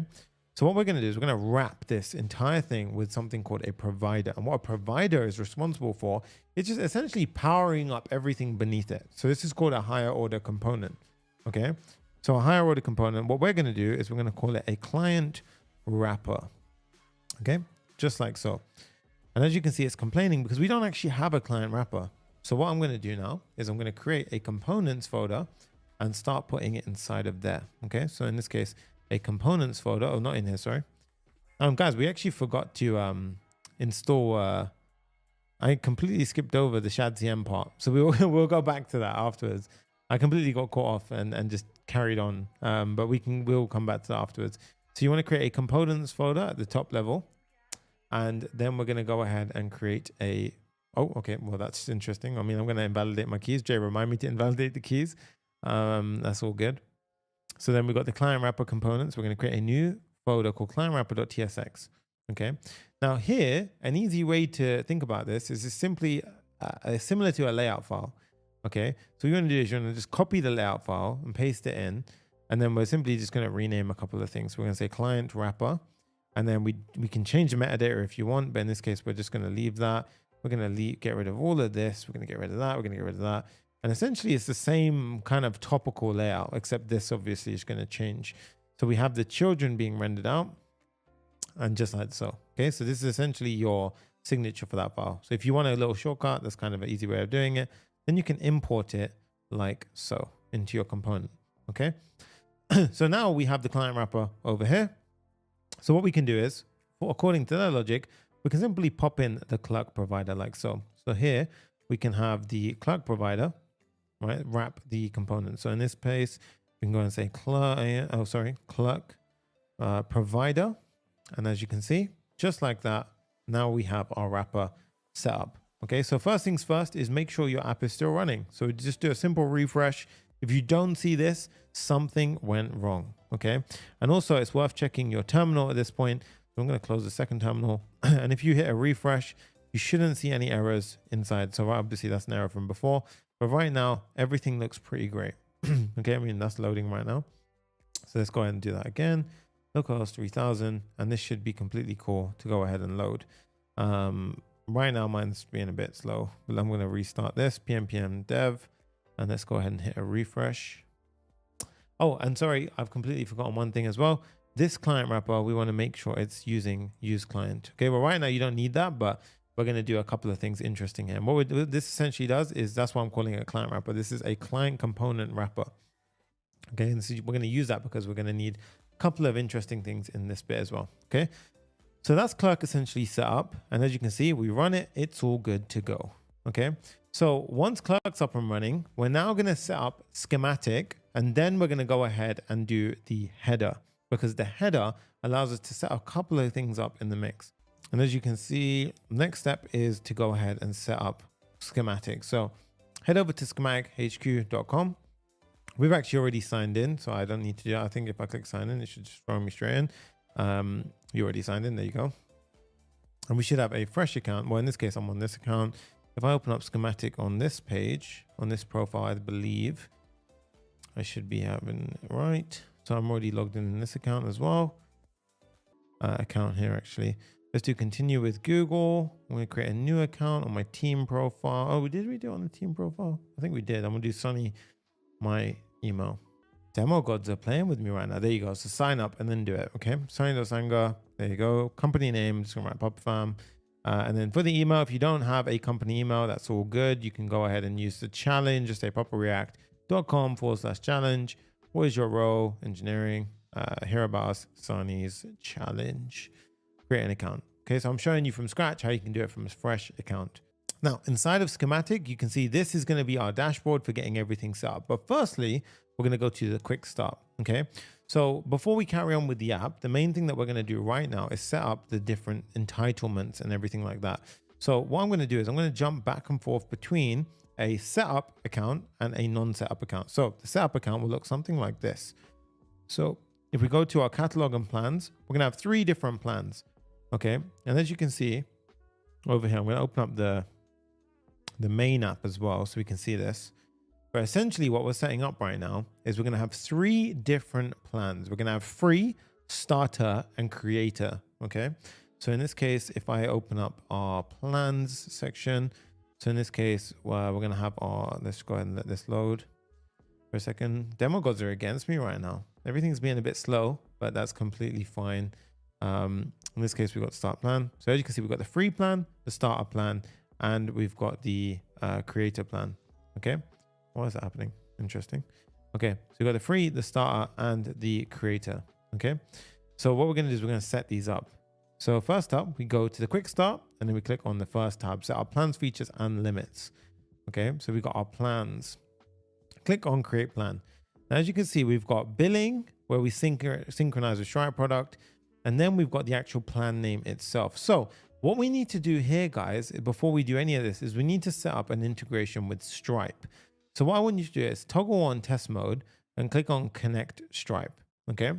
So what we're going to do is we're going to wrap this entire thing with something called a provider. And what a provider is responsible for is just essentially powering up everything beneath it. So this is called a higher order component. Okay. So a higher order component, what we're going to do is we're going to call it a client wrapper. Okay. Just like so. And as you can see, it's complaining because we don't actually have a client wrapper. So what I'm going to do now is I'm going to create a components folder and start putting it inside of there. Okay. So in this case, a components folder. Oh, not in here. Sorry. Guys, we actually forgot to install. I completely skipped over the shadcm part. So we'll go back to that afterwards. I completely got caught off and just carried on. But we'll come back to that afterwards. So you want to create a components folder at the top level. And then we're going to go ahead and create a, oh, okay. Well, that's interesting. I mean, I'm going to invalidate my keys. Jay, remind me to invalidate the keys. That's all good. So then we've got the client wrapper components. We're going to create a new folder called client wrapper.tsx. Okay. Now here, an easy way to think about this is it's simply similar to a layout file. Okay. So what you're going to do is you're going to just copy the layout file and paste it in. And then we're simply just going to rename a couple of things. We're going to say client wrapper. And then we can change the metadata if you want. But in this case, we're just going to leave that. We're going to get rid of all of this. We're going to get rid of that. We're going to get rid of that. And essentially, it's the same kind of topical layout, except this obviously is going to change. So we have the children being rendered out and just like so. Okay, so this is essentially your signature for that file. So if you want a little shortcut, that's kind of an easy way of doing it. Then you can import it like so into your component. Okay, so now we have the client wrapper over here. So what we can do is, according to that logic, we can simply pop in the clerk provider like so. So here we can have the clerk provider. Right, wrap the component. So in this case, we can go and say clerk provider. And as you can see, just like that, now we have our wrapper set up. Okay, so first things first is make sure your app is still running. So just do a simple refresh. If you don't see this, something went wrong. Okay, and also it's worth checking your terminal at this point. So I'm going to close the second terminal. And if you hit a refresh, you shouldn't see any errors inside. So obviously that's an error from before. But right now, everything looks pretty great. Okay, I mean, that's loading right now. So let's go ahead and do that again. Localhost 3000, and this should be completely cool to go ahead and load. Right now, mine's being a bit slow, but I'm going to restart this, pm dev, and let's go ahead and hit a refresh. Oh, and sorry, I've completely forgotten one thing as well. This client wrapper, we want to make sure it's using use client. Okay, well, right now you don't need that, but we're going to do a couple of things interesting here. And what this essentially does is, that's why I'm calling it a client wrapper. This is a client component wrapper. Okay, and so we're going to use that because we're going to need a couple of interesting things in this bit as well. Okay, so that's Clerk essentially set up. And as you can see, we run it, it's all good to go. Okay, so once Clerk's up and running, we're now going to set up Schematic, and then we're going to go ahead and do the header, because the header allows us to set a couple of things up in the mix. And as you can see, next step is to go ahead and set up Schematic. So head over to schematichq.com. We've actually already signed in, so I don't need to do that. I think if I click sign in, it should just throw me straight in. You already signed in, there you go. And we should have a fresh account. Well, in this case, I'm on this account. If I open up Schematic on this page, on this profile, I believe I should be having it right. So I'm already logged in this account as well. Account here, actually. Let's do continue with Google. I'm going to create a new account on my team profile. Oh, did we do it on the team profile? I think we did. I'm going to do Sunny, my email. Demo gods are playing with me right now. There you go. So sign up and then do it. Okay. Sunny.sanga. There you go. Company name. Just going to write PubFam. And then for the email, if you don't have a company email, that's all good. You can go ahead and use the challenge. Just say properreact.com/challenge. What is your role? Engineering. Hear about us. Sunny's challenge. Create an account. Okay, so I'm showing you from scratch how you can do it from a fresh account. Now, inside of Schematic, you can see this is going to be our dashboard for getting everything set up. But firstly, we're going to go to the quick start. Okay, so before we carry on with the app, the main thing that we're going to do right now is set up the different entitlements and everything like that. So what I'm going to do is I'm going to jump back and forth between a setup account and a non-setup account. So the setup account will look something like this. So if we go to our catalog and plans, we're going to have 3 different plans. Okay, and as you can see over here, I'm going to open up the main app as well so we can see this. But essentially what we're setting up right now is we're going to have 3 different plans. We're going to have free, starter and creator. Okay. So in this case, if I open up our plans section, so in this case, we're going to have our, let's go ahead and let this load for a second. Demo gods are against me right now. Everything's being a bit slow, but that's completely fine. In this case, we've got start plan. So as you can see, we've got the free plan, the starter plan, and we've got the creator plan. Okay. Why is that happening? Interesting. Okay. So we've got the free, the starter, and the creator. Okay. So what we're going to do is we're going to set these up. So first up, we go to the quick start, and then we click on the first tab, set our plans, features, and limits. Okay. So we've got our plans. Click on create plan. Now, as you can see, we've got billing where we synchronize with Stripe product. And then we've got the actual plan name itself. So what we need to do here, guys, before we do any of this is we need to set up an integration with Stripe. So what I want you to do is toggle on test mode and click on connect Stripe. Okay.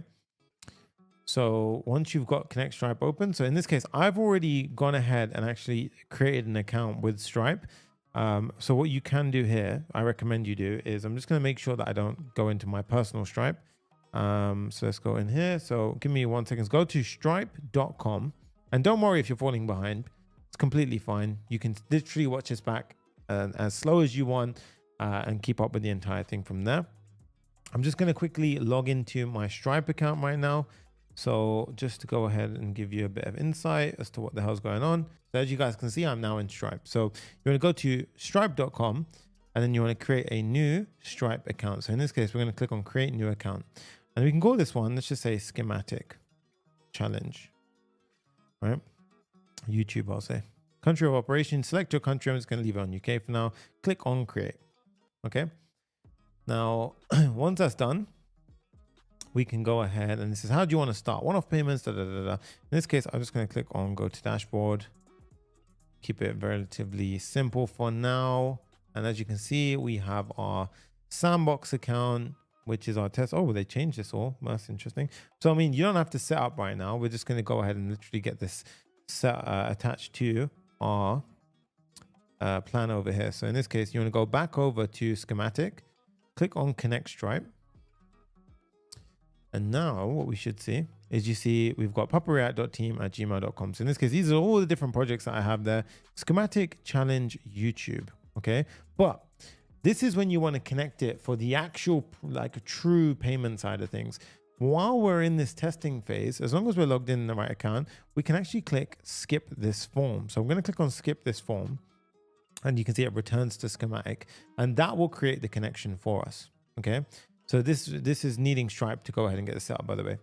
So once you've got connect Stripe open, so in this case, I've already gone ahead and actually created an account with Stripe. So what you can do here, I recommend you do, is I'm just going to make sure that I don't go into my personal Stripe. So let's go in here. So give me 1 second. Go to stripe.com and don't worry if you're falling behind. It's completely fine. You can literally watch this back as slow as you want and keep up with the entire thing from there. I'm just going to quickly log into my Stripe account right now. So just to go ahead and give you a bit of insight as to what the hell's going on. So as you guys can see, I'm now in Stripe. So you want to go to stripe.com and then you want to create a new Stripe account. So in this case, we're going to click on create new account. And we can call this one, let's just say schematic challenge, right? YouTube, I'll say. Country of operation, select your country. I'm just going to leave it on UK for now. Click on create. Okay. Now, once that's done, we can go ahead and this is how do you want to start? One-off payments, da, da, da, da. In this case, I'm just going to click on go to dashboard. Keep it relatively simple for now. And as you can see, we have our sandbox account, which is our test. Oh, they changed this all. That's interesting. So, I mean, you don't have to set up right now. We're just going to go ahead and literally get this set, attached to our plan over here. So in this case, you want to go back over to schematic, click on connect Stripe. And now what we should see is you see we've got papareact.team@gmail.com. So in this case, these are all the different projects that I have there. Schematic challenge YouTube. Okay. But this is when you want to connect it for the actual like true payment side of things. While we're in this testing phase, as long as we're logged in the right account, we can actually click skip this form. So I'm going to click on skip this form and you can see it returns to schematic and that will create the connection for us. Okay. So this is needing Stripe to go ahead and get this set up, by the way.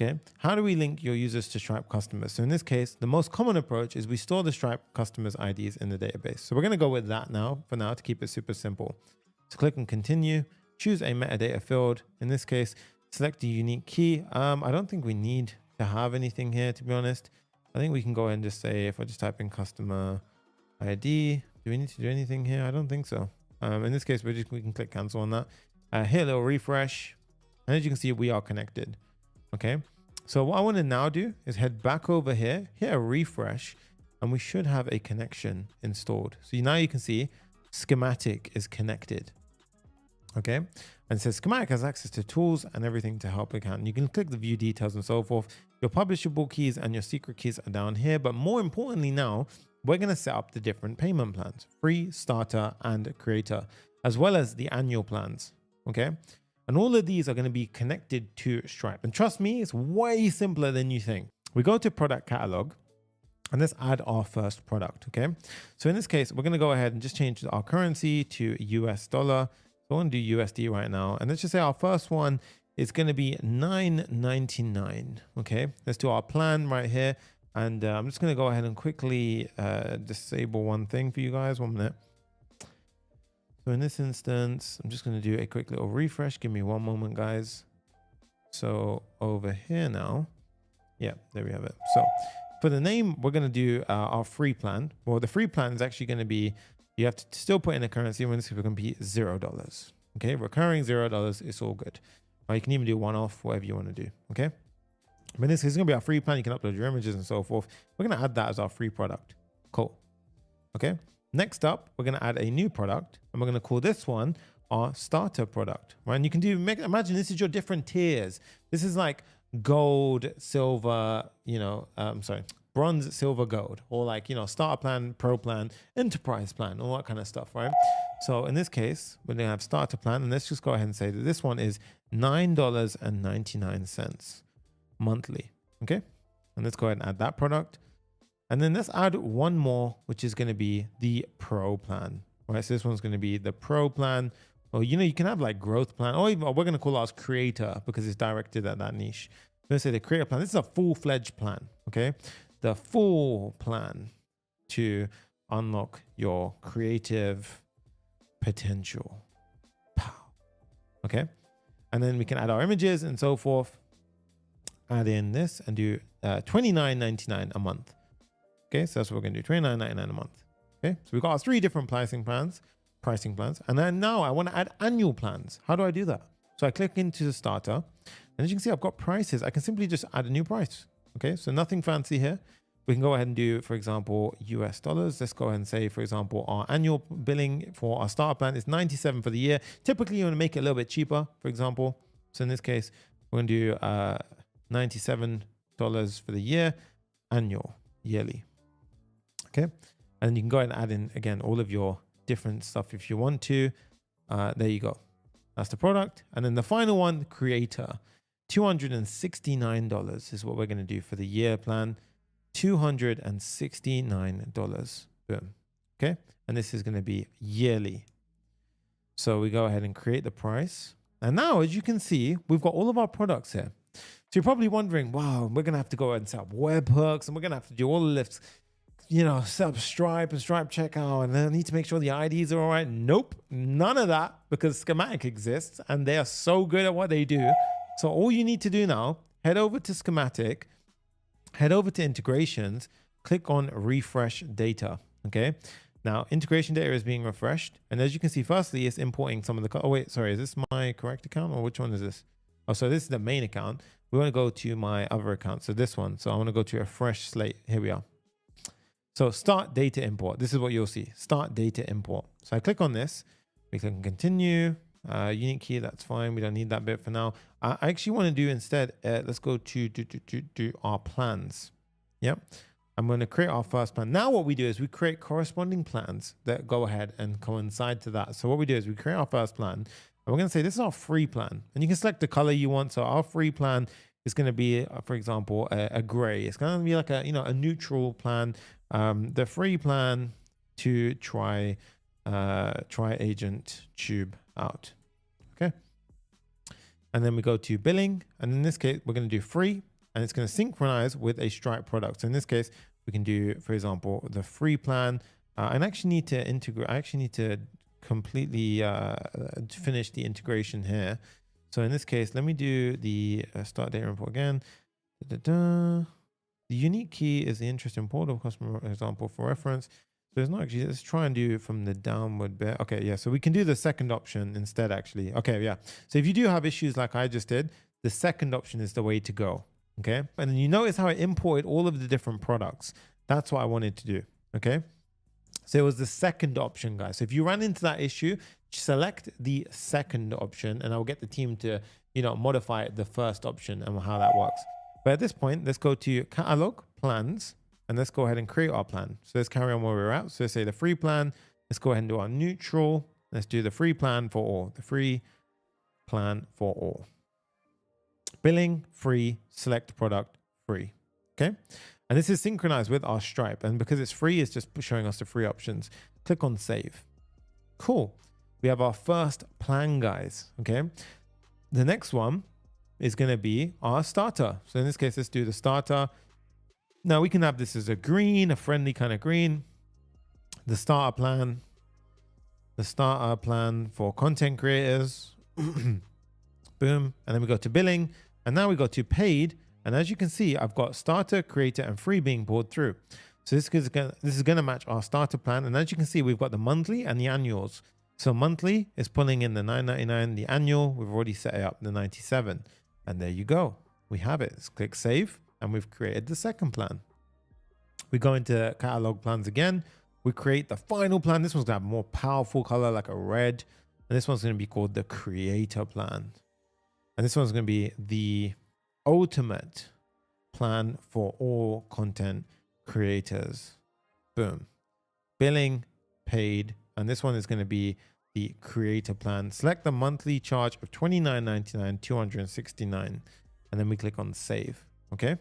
Okay. How do we link your users to Stripe customers? So in this case, the most common approach is we store the Stripe customers IDs in the database. So we're going to go with that now for now to keep it super simple. So click on continue, choose a metadata field. In this case, select the unique key. I don't think we need to have anything here, to be honest. I think we can go ahead and just say, if I just type in customer ID, do we need to do anything here? I don't think so. In this case, we can click cancel on that. Hit a little refresh. And as you can see, we are connected. Okay. So what I want to now do is head back over here, hit a refresh, and we should have a connection installed. So now you can see schematic is connected. Okay. And it says schematic has access to tools and everything to help account. And you can click the view details and so forth. Your publishable keys and your secret keys are down here. But more importantly now, we're going to set up the different payment plans, free, starter, and creator, as well as the annual plans. Okay. And all of these are going to be connected to Stripe. And trust me, it's way simpler than you think. We go to product catalog and let's add our first product. Okay. So in this case, we're going to go ahead and just change our currency to US dollar. So I want to do USD right now. And let's just say our first one is going to be $9.99. Okay. Let's do our plan right here. And I'm just going to go ahead and quickly disable one thing for you guys. 1 minute. So in this instance, I'm just going to do a quick little refresh. Give me one moment, guys. So over here now, yeah, there we have it. So for the name, we're going to do our free plan. Well, the free plan is actually going to be, you have to still put in a currency. When this is going to be $0. Okay, recurring $0. It's all good. Or you can even do one-off, whatever you want to do. Okay. But this is going to be our free plan. You can upload your images and so forth. We're going to add that as our free product. Cool. Okay. Next up, we're going to add a new product and we're going to call this one our starter product, right? And you can do, imagine this is your different tiers. This is like gold, silver, sorry, bronze, silver, gold, or like, starter plan, pro plan, enterprise plan, all that kind of stuff, right? So in this case, we're gonna have starter plan, and let's just go ahead and say that this one is $9.99 monthly, okay? And let's go ahead and add that product. And then let's add one more, which is gonna be the pro plan, right? So this one's gonna be the pro plan, or, you can have like growth plan, or even, we're gonna call ours creator because it's directed at that niche. Let's say the creator plan, this is a full-fledged plan, okay? The full plan to unlock your creative potential. Pow. Okay. And then we can add our images and so forth. Add in this and do $29.99 a month. Okay, so that's what we're going to do, $29.99 a month. Okay, so we've got our 3 different pricing plans. And then now I want to add annual plans. How do I do that? So I click into the starter, and as you can see, I've got prices. I can simply just add a new price. Okay, so nothing fancy here. We can go ahead and do, for example, US dollars. Let's go ahead and say, for example, our annual billing for our starter plan is $97 for the year. Typically, you want to make it a little bit cheaper, for example. So in this case, we're going to do $97 for the year, annual, yearly. Okay, and then you can go ahead and add in, again, all of your different stuff if you want to. There you go. That's the product. And then the final one, creator. $269 is what we're going to do for the year plan. $269. Boom. Okay. And this is going to be yearly. So we go ahead and create the price. And now, as you can see, we've got all of our products here. So you're probably wondering, wow, we're going to have to go ahead and set up webhooks, and we're going to have to do all the lifts, set up Stripe and Stripe checkout, and then I need to make sure the IDs are all right. Nope, none of that, because Schematic exists and they are so good at what they do. So all you need to do now, head over to Schematic, head over to integrations, click on refresh data. Okay. Now integration data is being refreshed. And as you can see, firstly, it's importing some of the, oh wait, sorry, is this my correct account or which one is this? Oh, so this is the main account. We want to go to my other account. So this one. So I want to go to a fresh slate. Here we are. So start data import. This is what you'll see. Start data import. So I click on this. We can continue. Unique key, that's fine. We don't need that bit for now. I actually want to do instead, let's go to our plans. Yep. I'm going to create our first plan. Now what we do is we create corresponding plans that go ahead and coincide to that. So what we do is we create our first plan, and we're going to say this is our free plan. And you can select the color you want. So our free plan is going to be, for example, a gray. It's going to be like a neutral plan. The free plan to try agent tube out. Okay. And then we go to billing. And in this case, we're going to do free, and it's going to synchronize with a Stripe product. So in this case, we can do, for example, the free plan. And I actually need to integrate, I actually need to completely finish the integration here. So in this case, let me do the start data import again. The unique key is the interest import of customer example for reference. So it's not actually, let's try and do from the downward bit. Okay, yeah, so we can do the second option instead, actually. Okay, yeah. So if you do have issues like I just did, the second option is the way to go, okay? And then you notice how I imported all of the different products. That's what I wanted to do, okay? So it was the second option, guys. So if you run into that issue, select the second option, and I'll get the team to, modify the first option and how that works. But at this point, let's go to catalog, plans, and let's go ahead and create our plan. So let's carry on where we're at. So let's say the free plan. Let's go ahead and do our neutral. Let's do the free plan for all. The free plan for all. Billing, free, select product, free. Okay. And this is synchronized with our Stripe. And because it's free, it's just showing us the free options. Click on save. Cool. We have our first plan, guys. Okay. The next one is going to be our starter. So in this case, let's do the starter. Now we can have this as a green, a friendly kind of green. The starter plan for content creators. Boom. And then we go to billing, and now we go to paid. And as you can see, I've got starter, creator, and free being pulled through. So this is going to match our starter plan. And as you can see, we've got the monthly and the annuals. So monthly is pulling in the $9.99. The annual, we've already set it up, the $97. And there you go. We have it. Let's click save. And we've created the second plan. We go into catalog plans again. We create the final plan. This one's going to have a more powerful color, like a red. And this one's going to be called the creator plan. And this one's going to be the ultimate plan for all content creators. Boom. Billing, paid, and this one is going to be the creator plan. Select the monthly charge of $29.99, $269, and then we click on save. Okay.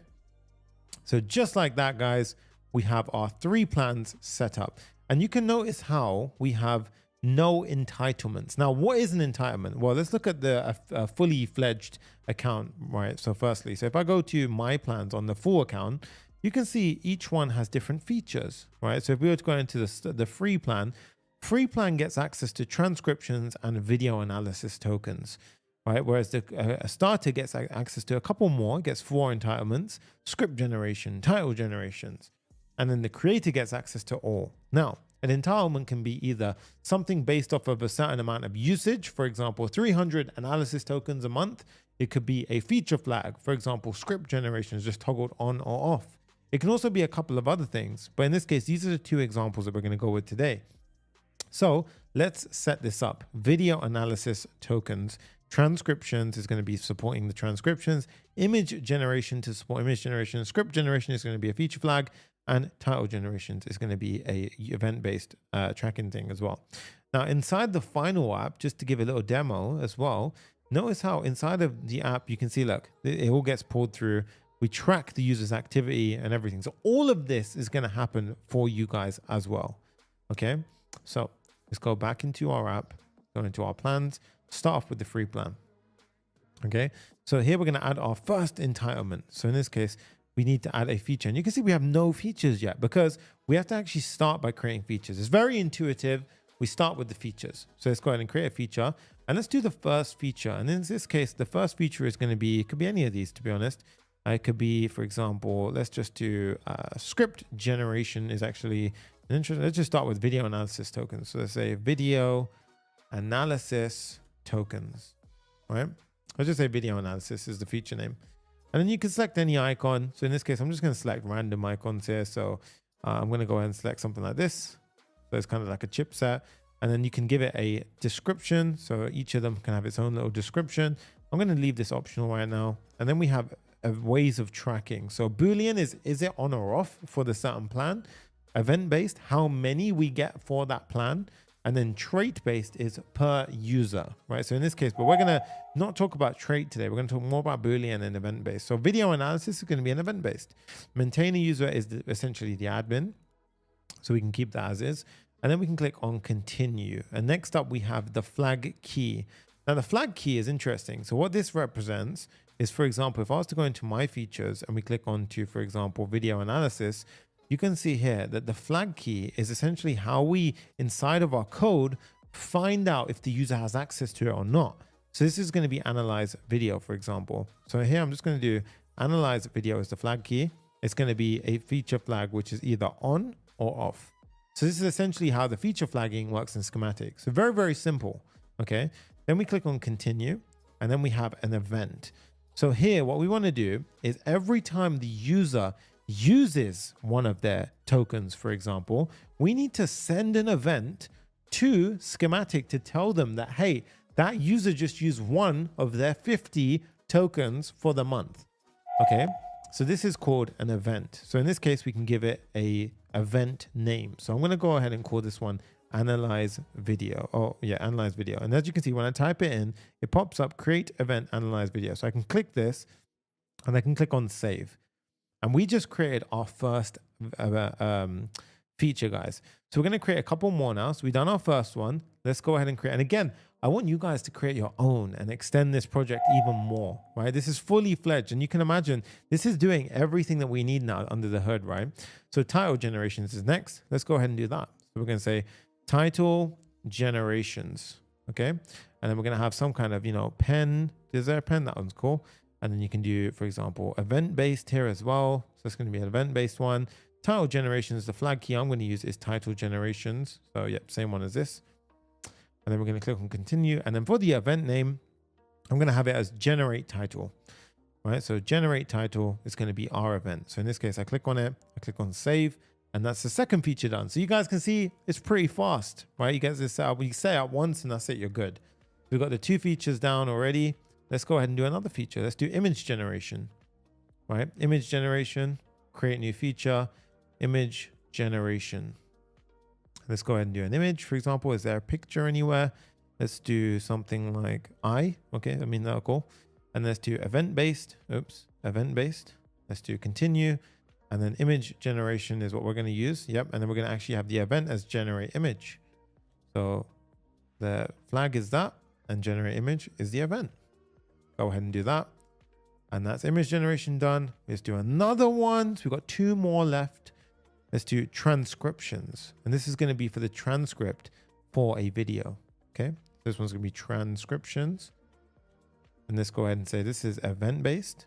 So just like that, guys, we have our 3 plans set up, and you can notice how we have no entitlements. Now, what is an entitlement? Well, let's look at the fully fledged account, right? So firstly, so if I go to my plans on the full account, you can see each one has different features, right? So if we were to go into the free plan gets access to transcriptions and video analysis tokens, right? Whereas the starter gets access to a couple more, gets 4 entitlements, script generation, title generations, and then the creator gets access to all. Now, an entitlement can be either something based off of a certain amount of usage, for example, 300 analysis tokens a month. It could be a feature flag, for example, script generation is just toggled on or off. It can also be a couple of other things, but in this case, these are the 2 examples that we're going to go with today. So let's set this up. Video analysis tokens. Transcriptions is going to be supporting the transcriptions. Image generation to support image generation. Script generation is going to be a feature flag. And title generations is going to be a event-based tracking thing as well. Now, inside the final app, just to give a little demo as well, notice how inside of the app, you can see, look, it all gets pulled through. We track the user's activity and everything. So all of this is going to happen for you guys as well. Okay, so let's go back into our app, go into our plans, start off with the free plan. Okay, so here we're going to add our first entitlement. So in this case, we need to add a feature, and you can see we have no features yet because we have to actually start by creating features. It's very intuitive. We start with the features. So let's go ahead and create a feature, and let's do the first feature. And in this case, the first feature is going to be, it could be any of these, to be honest. It could be, for example, let's just do script generation is actually an interesting. Let's just start with video analysis tokens. So let's say video analysis tokens, right? Let's just say video analysis is the feature name. And then you can select any icon. So in this case, I'm just going to select random icons here. So I'm going to go ahead and select something like this. So it's kind of like a chipset. And then you can give it a description. So each of them can have its own little description. I'm going to leave this optional right now. And then we have ways of tracking. So Boolean is it on or off for the certain plan? Event-based, how many we get for that plan. And then trait-based is per user, right? So in this case, but we're going to not talk about trait today. We're going to talk more about Boolean and event-based. So video analysis is going to be an event-based. Maintainer user is essentially the admin. So we can keep that as is. And then we can click on continue. And next up, we have the flag key. Now the flag key is interesting. So what this represents is, for example, if I was to go into my features and we click on to, for example, video analysis, you can see here that the flag key is essentially how we, inside of our code, find out if the user has access to it or not. So this is going to be analyze video, for example. So here I'm just going to do analyze video as the flag key. It's going to be a feature flag, which is either on or off. So this is essentially how the feature flagging works in Schematic. So very, very simple. Okay. Then we click on continue, and then we have an event. So here, what we want to do is every time the user uses one of their tokens, for example, we need to send an event to Schematic to tell them that, hey, that user just used one of their 50 tokens for the month. Okay, so this is called an event. So in this case, we can give it a event name. So I'm going to go ahead and call this one analyze video. Oh yeah, analyze video. And as you can see, when I type it in, it pops up create event analyze video. So I can click this and I can click on save. And we just created our first feature, guys. So we're going to create a couple more now. So we've done our first one. Let's go ahead and create. And again, I want you guys to create your own and extend this project even more, right? This is fully fledged. And you can imagine this is doing everything that we need now under the hood, right? So title generations is next. Let's go ahead and do that. So we're going to say title generations, okay? And then we're going to have some kind of, pen. Is there a pen? That one's cool. And then you can do, for example, event-based here as well. So it's going to be an event-based one. Title generations, the flag key I'm going to use is title generations. So yep, same one as this. And then we're going to click on continue. And then for the event name, I'm going to have it as generate title, right? So generate title is going to be our event. So in this case, I click on it, I click on save, and that's the second feature done. So you guys can see it's pretty fast, right? You get this set up, you set it up once and that's it, you're good. We've got the 2 features down already. let's go ahead and do another feature. Let's do image generation, right? Image generation, create new feature, image generation. Let's go ahead and do an image. For example, is there a picture anywhere? Let's do something like okay, I mean, that's cool. And let's do event-based, event-based. Let's do continue. And then image generation is what we're going to use. Yep. And then we're going to actually have the event as generate image. So the flag is that, and generate image is the event. Go ahead and do that. And that's image generation done. Let's do another one. So we've got 2 more left. Let's do transcriptions. And this is going to be for the transcript for a video. Okay. This one's going to be transcriptions. And let's go ahead and say this is event-based.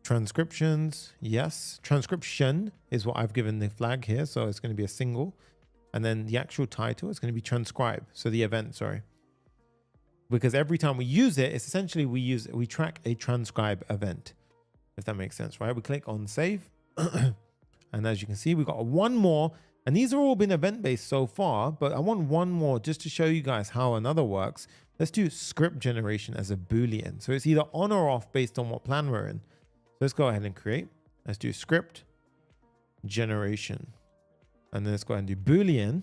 Transcriptions, yes. Transcription is what I've given the flag here. So it's going to be a single. And then the actual title is going to be transcribe. So the event, sorry. Because every time we use it, it's essentially we track a transcribe event, if that makes sense, right? We click on save. And as you can see, we've got 1 more. And these have all been event-based so far, but I want 1 more just to show you guys how another works. Let's do script generation as a Boolean. So it's either on or off based on what plan we're in. So let's go ahead and create. Let's do script generation. And then let's go ahead and do Boolean,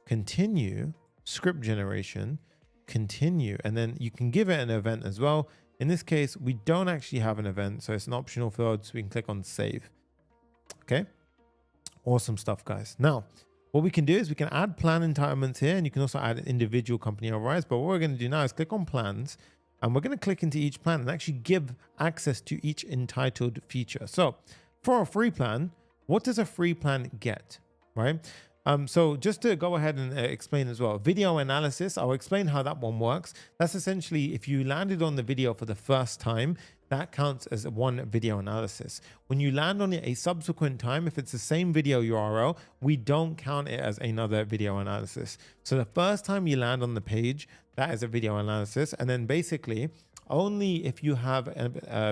continue, script generation, continue. And then you can give it an event as well. In this case, we don't actually have an event, so it's an optional field, so we can click on save. Okay. Awesome stuff, guys. Now, what we can do is we can add plan entitlements here, and you can also add an individual company overrides. But what we're going to do now is click on plans, and we're going to click into each plan and actually give access to each entitled feature. So for a free plan, what does a free plan get, right? So just to go ahead and explain as well, video analysis, I'll explain how that one works. That's essentially if you landed on the video for the first time, that counts as 1 video analysis. When you land on it a subsequent time, if it's the same video URL, we don't count it as another video analysis. So the first time you land on the page, that is a video analysis. And then basically only if you have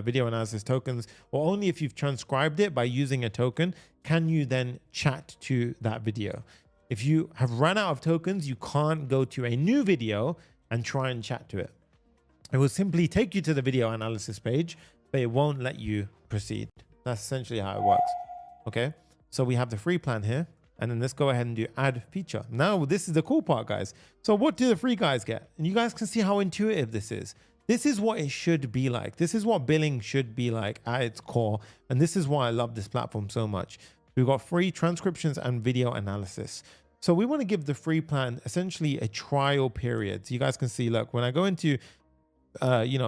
video analysis tokens, or only if you've transcribed it by using a token, can you then chat to that video. If you have run out of tokens, you can't go to a new video and try and chat to it. It will simply take you to the video analysis page, but it won't let you proceed. That's essentially how it works. Okay. So we have the free plan here, and then let's go ahead and do add feature. Now, this is the cool part, guys. So what do the free guys get? And you guys can see how intuitive this is. This is what it should be like. This is what billing should be like at its core. And this is why I love this platform so much. We've got free transcriptions and video analysis. So we want to give the free plan essentially a trial period. So you guys can see, look, when I go into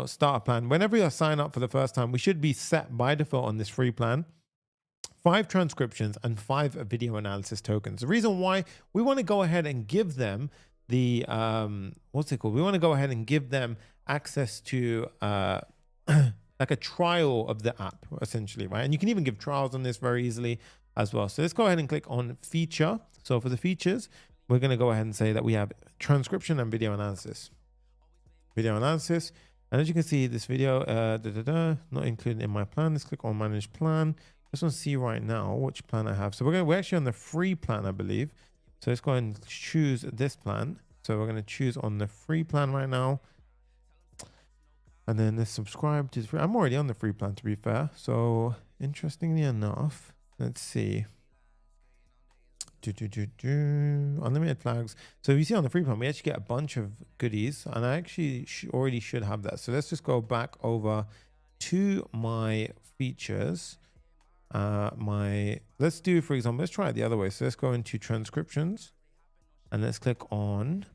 start a plan, whenever you sign up for the first time, we should be set by default on this free plan 5 transcriptions and 5 video analysis tokens. The reason why we want to go ahead and give them the what's it called? We want to go ahead and give them access to like a trial of the app, essentially, right? And you can even give trials on this very easily as well. So let's go ahead and click on feature. So for the features, we're going to go ahead and say that we have transcription and video analysis. Video analysis, and as you can see, this video not included in my plan. Let's click on manage plan. I just want to see right now which plan I have. So we're actually on the free plan, I believe. So let's go ahead and choose this plan. So we're going to choose on the free plan right now, and then let's subscribe to the free. I'm already on the free plan, to be fair. So interestingly enough, let's see. Unlimited flags. So you see on the free plan, we actually get a bunch of goodies, and I actually already should have that. So let's just go back over to my features. Let's do, for example, let's try it the other way. So let's go into transcriptions, and let's click on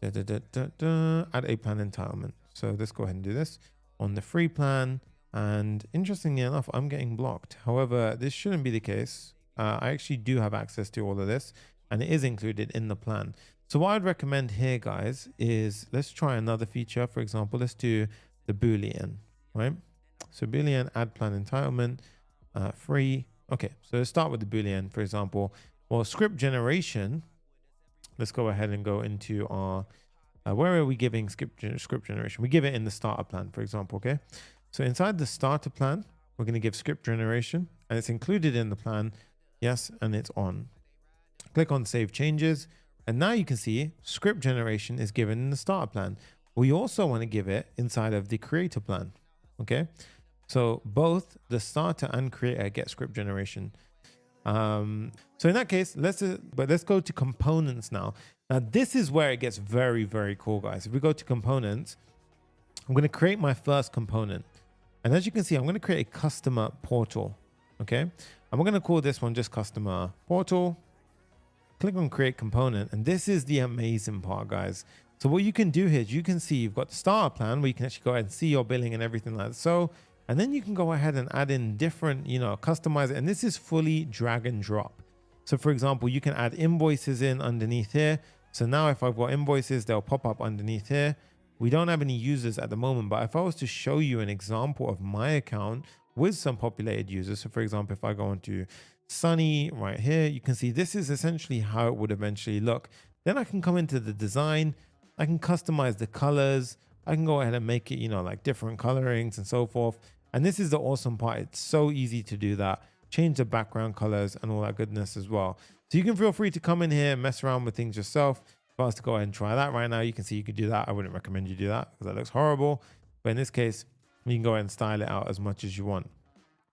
add a plan entitlement. So let's go ahead and do this on the free plan. And interestingly enough, I'm getting blocked. However, this shouldn't be the case. I actually do have access to all of this, and it is included in the plan. So what I'd recommend here, guys, is let's try another feature. For example, let's do the Boolean, right? So Boolean, add plan entitlement, free. Okay, so let's start with the Boolean, for example. Well, script generation, let's go ahead and go into our, where are we giving script generation? We give it in the starter plan, for example, okay? So inside the starter plan, we're going to give script generation, and it's included in the plan. Yes, and it's on. Click on save changes. And now you can see script generation is given in the starter plan. We also want to give it inside of the creator plan. Okay. So both the starter and creator get script generation. So in that case, let's go to components now. Now this is where it gets very, very cool, guys. If we go to components, I'm going to create my first component. And as you can see, I'm going to create a customer portal. Okay. And we're going to call this one just customer portal. Click on create component. And this is the amazing part, guys. So what you can do here is you can see you've got the starter plan where you can actually go ahead and see your billing and everything like that. So, and then you can go ahead and add in different, customize it. And this is fully drag and drop. So for example, you can add invoices in underneath here. So now if I've got invoices, they'll pop up underneath here. We don't have any users at the moment, but if I was to show you an example of my account with some populated users. So for example, if I go into Sunny right here, you can see this is essentially how it would eventually look. Then I can come into the design. I can customize the colors. I can go ahead and make it, like different colorings and so forth. And this is the awesome part. It's so easy to do that. Change the background colors and all that goodness as well. So you can feel free to come in here and mess around with things yourself. If I was to go ahead and try that right now, you can see you could do that. I wouldn't recommend you do that because that looks horrible. But in this case, you can go ahead and style it out as much as you want.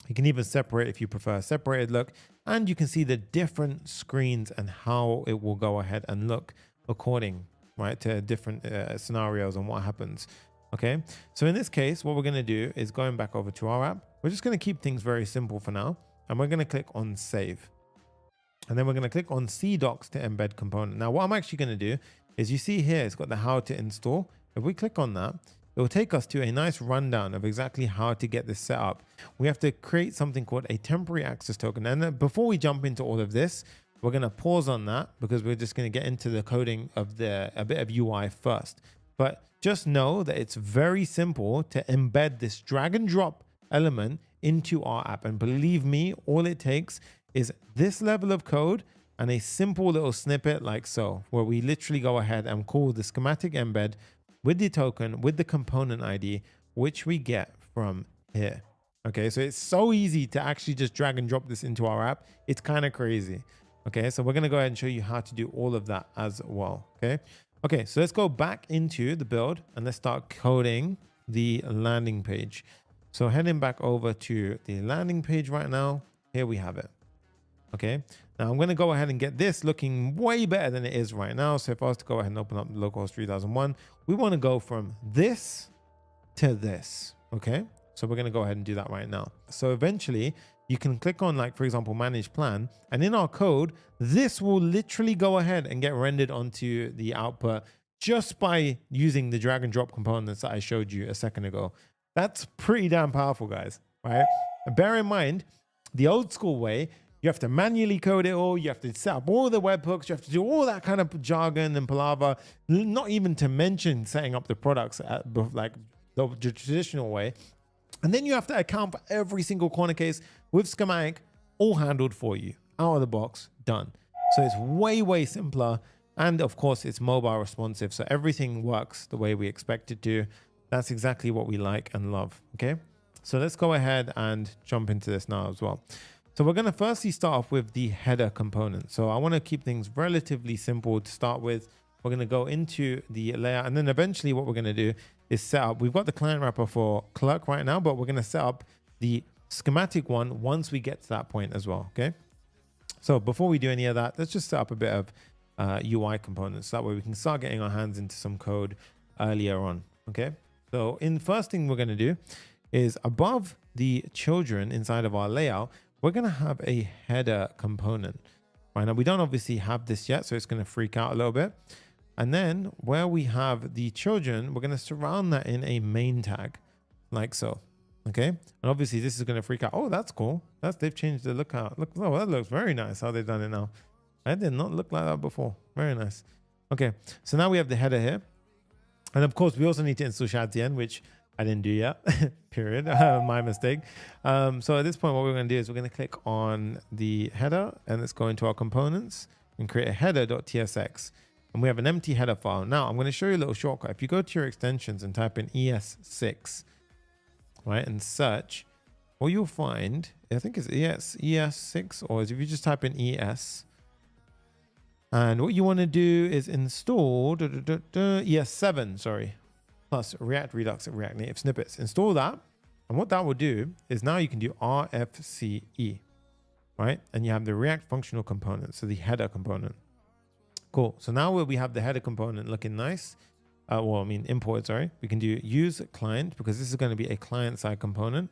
You can even separate if you prefer a separated look. And you can see the different screens and how it will go ahead and look according, right, to different scenarios and what happens. Okay, so in this case, what we're going to do is going back over to our app. We're just going to keep things very simple for now. And we're going to click on save. And then we're going to click on CDocs to embed component. Now, what I'm actually going to do is you see here, it's got the how to install. If we click on that, it will take us to a nice rundown of exactly how to get this set up. We have to create something called a temporary access token. And before we jump into all of this, we're going to pause on that because we're just going to get into the coding of a bit of UI first. But just know that it's very simple to embed this drag and drop element into our app. And believe me, all it takes is this level of code and a simple little snippet like so, where we literally go ahead and call the schematic embed with the token, with the component ID, which we get from here. Okay, so it's so easy to actually just drag and drop this into our app. It's kind of crazy. Okay, so we're going to go ahead and show you how to do all of that as well. Okay, so let's go back into the build and let's start coding the landing page. So heading back over to the landing page right now, here we have it. Okay, now I'm going to go ahead and get this looking way better than it is right now. So if I was to go ahead and open up localhost 3001, we want to go from this to this. Okay, so we're going to go ahead and do that right now. So eventually you can click on, like, for example, manage plan. And in our code, this will literally go ahead and get rendered onto the output just by using the drag and drop components that I showed you a second ago. That's pretty damn powerful, guys, right? And bear in mind, the old school way, you have to manually code it all. You have to set up all the webhooks. You have to do all that kind of jargon and palaver, not even to mention setting up the products like the traditional way. And then you have to account for every single corner case with schematic, all handled for you, out of the box, done. So it's way, way simpler. And of course, it's mobile responsive. So everything works the way we expect it to. That's exactly what we like and love. Okay, so let's go ahead and jump into this now as well. So we're going to firstly start off with the header component. So I want to keep things relatively simple to start with. We're going to go into the layout, and then eventually what we're going to do is set up. We've got the client wrapper for Clerk right now, but we're going to set up the schematic one once we get to that point as well. Okay, so before we do any of that, let's just set up a bit of UI components. That way we can start getting our hands into some code earlier on. Okay, so first thing we're going to do is above the children inside of our layout, we're going to have a header component. Right now, we don't obviously have this yet, so it's going to freak out a little bit. And then where we have the children, we're going to surround that in a main tag like so. Okay. And obviously this is going to freak out. Oh, that's cool. They've changed the lookout. Look, oh, that looks very nice how they've done it now. I did not look like that before. Very nice. Okay. So now we have the header here. And of course, we also need to install ShadCN, which I didn't do yet, period. My mistake. So at this point, what we're going to do is we're going to click on the header and let's go into our components and create a header.tsx. And we have an empty header file. Now I'm going to show you a little shortcut. If you go to your extensions and type in ES6, right, and search, what you'll find, I think it's ES6, or if you just type in ES, And what you want to do is install ES7, sorry, plus React Redux and React Native Snippets. Install that. And what that will do is now you can do RFCE, right? And you have the React functional component, so the header component. Cool. So now we have the header component looking nice. Imported, sorry. We can do use client because this is going to be a client-side component.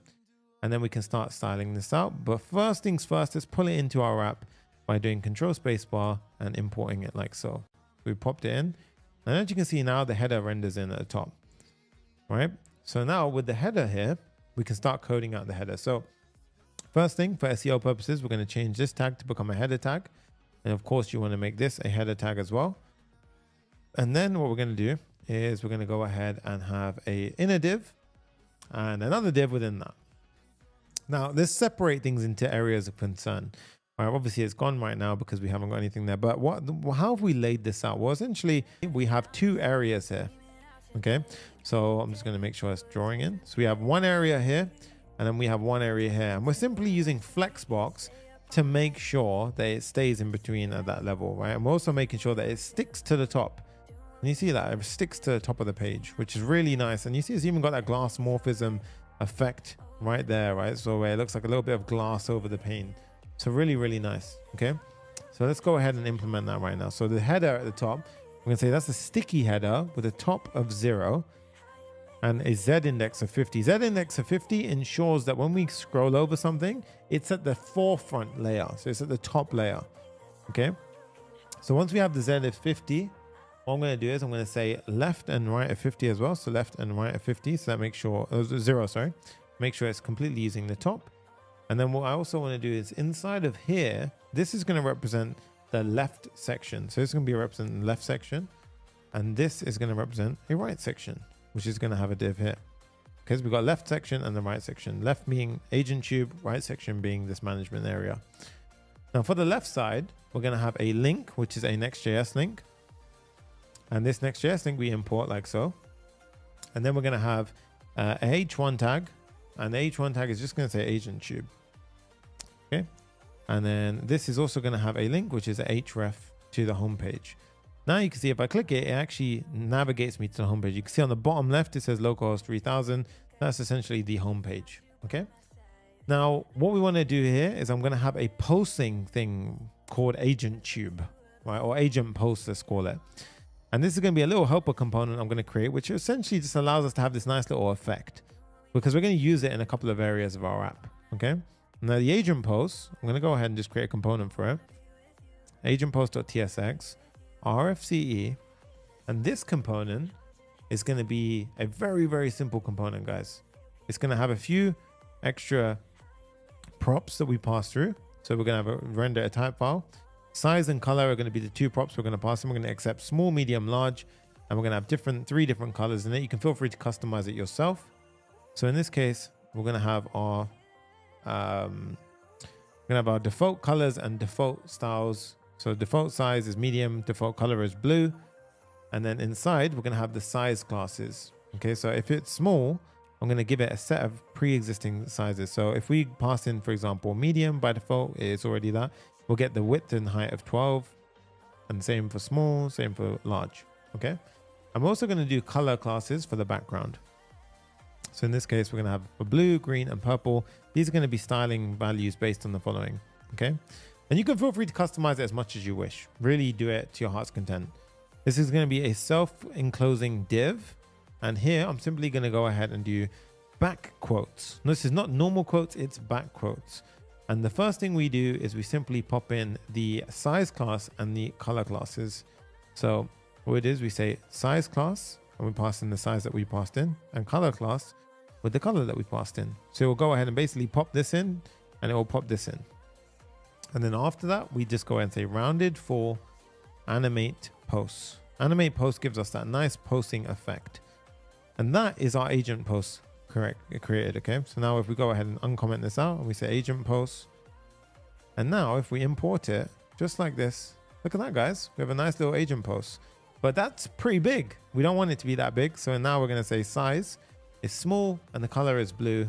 And then we can start styling this out. But first things first, let's pull it into our app by doing Control Spacebar and importing it like so. We popped it in. And as you can see now, the header renders in at the top, right? So now with the header here, we can start coding out the header. So first thing, for SEO purposes, we're going to change this tag to become a header tag. And of course, you want to make this a header tag as well. And then what we're going to do is we're going to go ahead and have a inner div and another div within that. Now, let's separate things into areas of concern. Right, obviously, it's gone right now because we haven't got anything there. But how have we laid this out? Well, essentially, we have two areas here. Okay, so I'm just going to make sure it's drawing in. So we have one area here, and then we have one area here. And we're simply using Flexbox to make sure that it stays in between at that level, right? And we're also making sure that it sticks to the top. And you see that it sticks to the top of the page, which is really nice. And you see it's even got that glass morphism effect right there, right? So where it looks like a little bit of glass over the pane. So really, really nice. Okay, so let's go ahead and implement that right now. So the header at the top, I'm going to say that's a sticky header with a top of 0 and a Z index of 50. Z index of 50 ensures that when we scroll over something, it's at the forefront layer. So it's at the top layer. Okay, so once we have the Z of 50, what I'm going to do is I'm going to say left and right of 50 as well. So left and right of 50. So that makes sure 0, sorry, make sure it's completely using the top. And then what I also want to do is inside of here, this is going to represent the left section. So it's going to be representing the left section. And this is going to represent a right section, which is going to have a div here. Because we've got left section and the right section. Left being agent tube, right section being this management area. Now for the left side, we're going to have a link, which is a Next.js link. And this Next.js link we import like so. And then we're going to have a H1 tag. And the H1 tag is just going to say agent tube. Okay. And then this is also going to have a link, which is a href to the home page. Now you can see if I click it, it actually navigates me to the home page. You can see on the bottom left, it says localhost 3000. That's essentially the home page. Okay. Now, what we want to do here is I'm going to have a posting thing called agent tube, right? Or agent post, let's call it. And this is going to be a little helper component I'm going to create, which essentially just allows us to have this nice little effect because we're going to use it in a couple of areas of our app. Okay. Now the agent post, I'm going to go ahead and just create a component for it. Agent post.tsx, RFCE, and this component is going to be a very, very simple component, guys. It's going to have a few extra props that we pass through. So we're going to have a render a type file. Size and color are going to be the two props we're going to pass in. We're going to accept small, medium, large, and we're going to have three different colors in it. You can feel free to customize it yourself. So in this case, we're going to have our default colors and default styles. So default size is medium, default color is blue. And then inside, we're going to have the size classes. Okay, so if it's small, I'm going to give it a set of pre-existing sizes. So if we pass in, for example, medium by default, it's already that. We'll get the width and height of 12. And same for small, same for large. Okay. I'm also going to do color classes for the background. So in this case, we're going to have a blue, green, and purple. These are going to be styling values based on the following. Okay. And you can feel free to customize it as much as you wish. Really do it to your heart's content. This is going to be a self-enclosing div. And here I'm simply going to go ahead and do back quotes. No, this is not normal quotes, it's back quotes. And the first thing we do is we simply pop in the size class and the color classes. So what it is, we say size class and we pass in the size that we passed in, and color class with the color that we passed in. So we'll go ahead and basically pop this in and it will pop this in. And then after that, we just go ahead and say rounded for animate posts. Animate post gives us that nice posting effect. And that is our agent post created. Okay. So now if we go ahead and uncomment this out and we say agent post, and now if we import it just like this, look at that, guys, we have a nice little agent post, but that's pretty big. We don't want it to be that big. So now we're going to say size is small and the color is blue.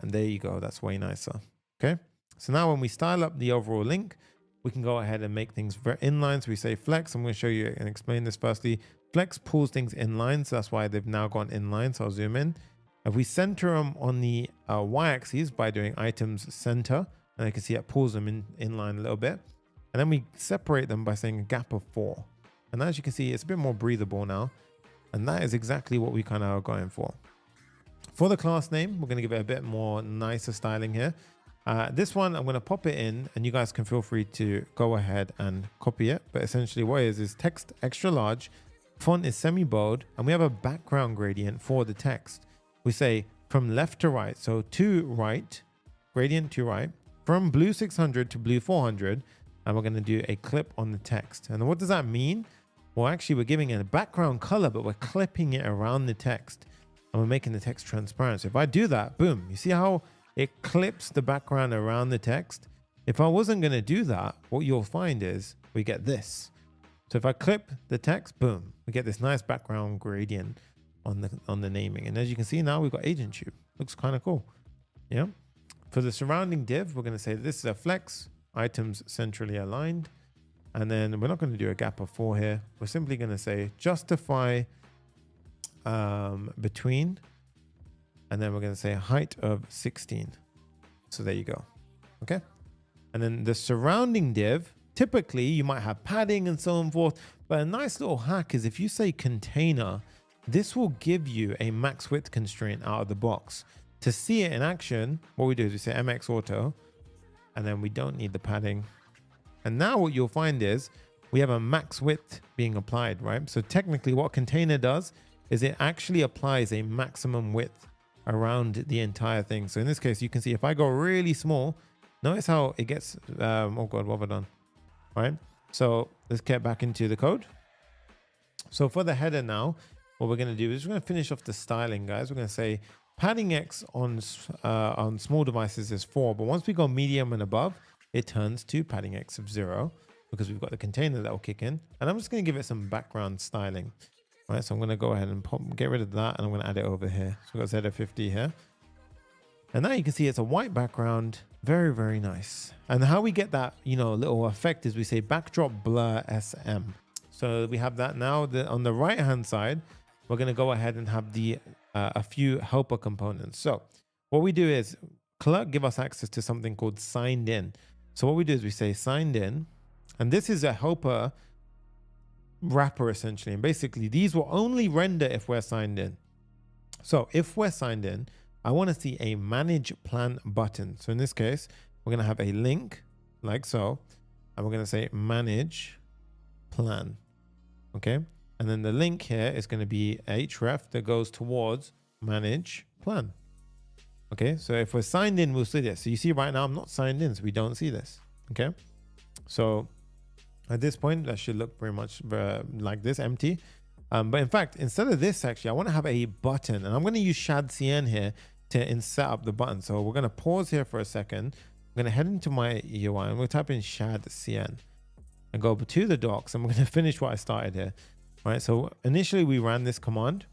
And there you go. That's way nicer. Okay. So now when we style up the overall link, we can go ahead and make things very inline. So we say flex. I'm going to show you and explain this firstly. Flex pulls things inline, so that's why they've now gone inline. So I'll zoom in. If we center them on the y-axis by doing items center, and you can see it pulls them inline a little bit. And then we separate them by saying a gap of 4. And as you can see, it's a bit more breathable now. And that is exactly what we kind of are going for. For the class name, we're going to give it a bit more nicer styling here. This one, I'm going to pop it in, and you guys can feel free to go ahead and copy it. But essentially what it is text extra large, font is semi-bold, and we have a background gradient for the text. We say from left to right, so to right, gradient to right, from blue 600 to blue 400, and we're going to do a clip on the text. And what does that mean? Well, actually, we're giving it a background color, but we're clipping it around the text, and we're making the text transparent. So if I do that, boom, you see how it clips the background around the text? If I wasn't going to do that, what you'll find is we get this. So if I clip the text, boom, we get this nice background gradient on the naming. And as you can see now, we've got agent tube. Looks kind of cool. Yeah. For the surrounding div, we're going to say this is a flex, items centrally aligned. And then we're not going to do a gap of 4 here. We're simply going to say justify between, and then we're going to say height of 16. So there you go. Okay. And then the surrounding div, typically you might have padding and so on forth, but a nice little hack is if you say container, this will give you a max width constraint out of the box. To see it in action, what we do is we say MX auto, and then we don't need the padding. And now what you'll find is we have a max width being applied, right? So technically what container does is it actually applies a maximum width around the entire thing. So in this case, you can see if I go really small, notice how it gets, oh God, what have I done? Right? So let's get back into the code. So for the header now, what we're going to do is we're going to finish off the styling, guys. We're going to say padding X on small devices is 4, but once we go medium and above, it turns to padding X of 0 because we've got the container that will kick in. And I'm just going to give it some background styling. Right, so I'm going to go ahead and get rid of that, and I'm going to add it over here. So we've got Z50 here. And now you can see it's a white background. Very, very nice. And how we get that, little effect is we say backdrop blur SM. So we have that now. On the right-hand side, we're going to go ahead and have the a few helper components. So what we do is Clerk give us access to something called signed in. So what we do is we say signed in, and this is a helper wrapper essentially. And basically these will only render if we're signed in. So if we're signed in, I want to see a manage plan button. So in this case, we're going to have a link like so, and we're going to say manage plan. Okay. And then the link here is going to be href that goes towards manage plan. Okay. So if we're signed in, we'll see this. So you see right now, I'm not signed in, so we don't see this. Okay. So at this point, that should look very much like this, empty. But in fact, instead of this, actually, I want to have a button, and I'm going to use shad cn here to set up the button. So we're going to pause here for a second. I'm going to head into my UI and we'll type in shad cn and go to the docs, and we're going to finish what I started here. All right. So initially we ran this command,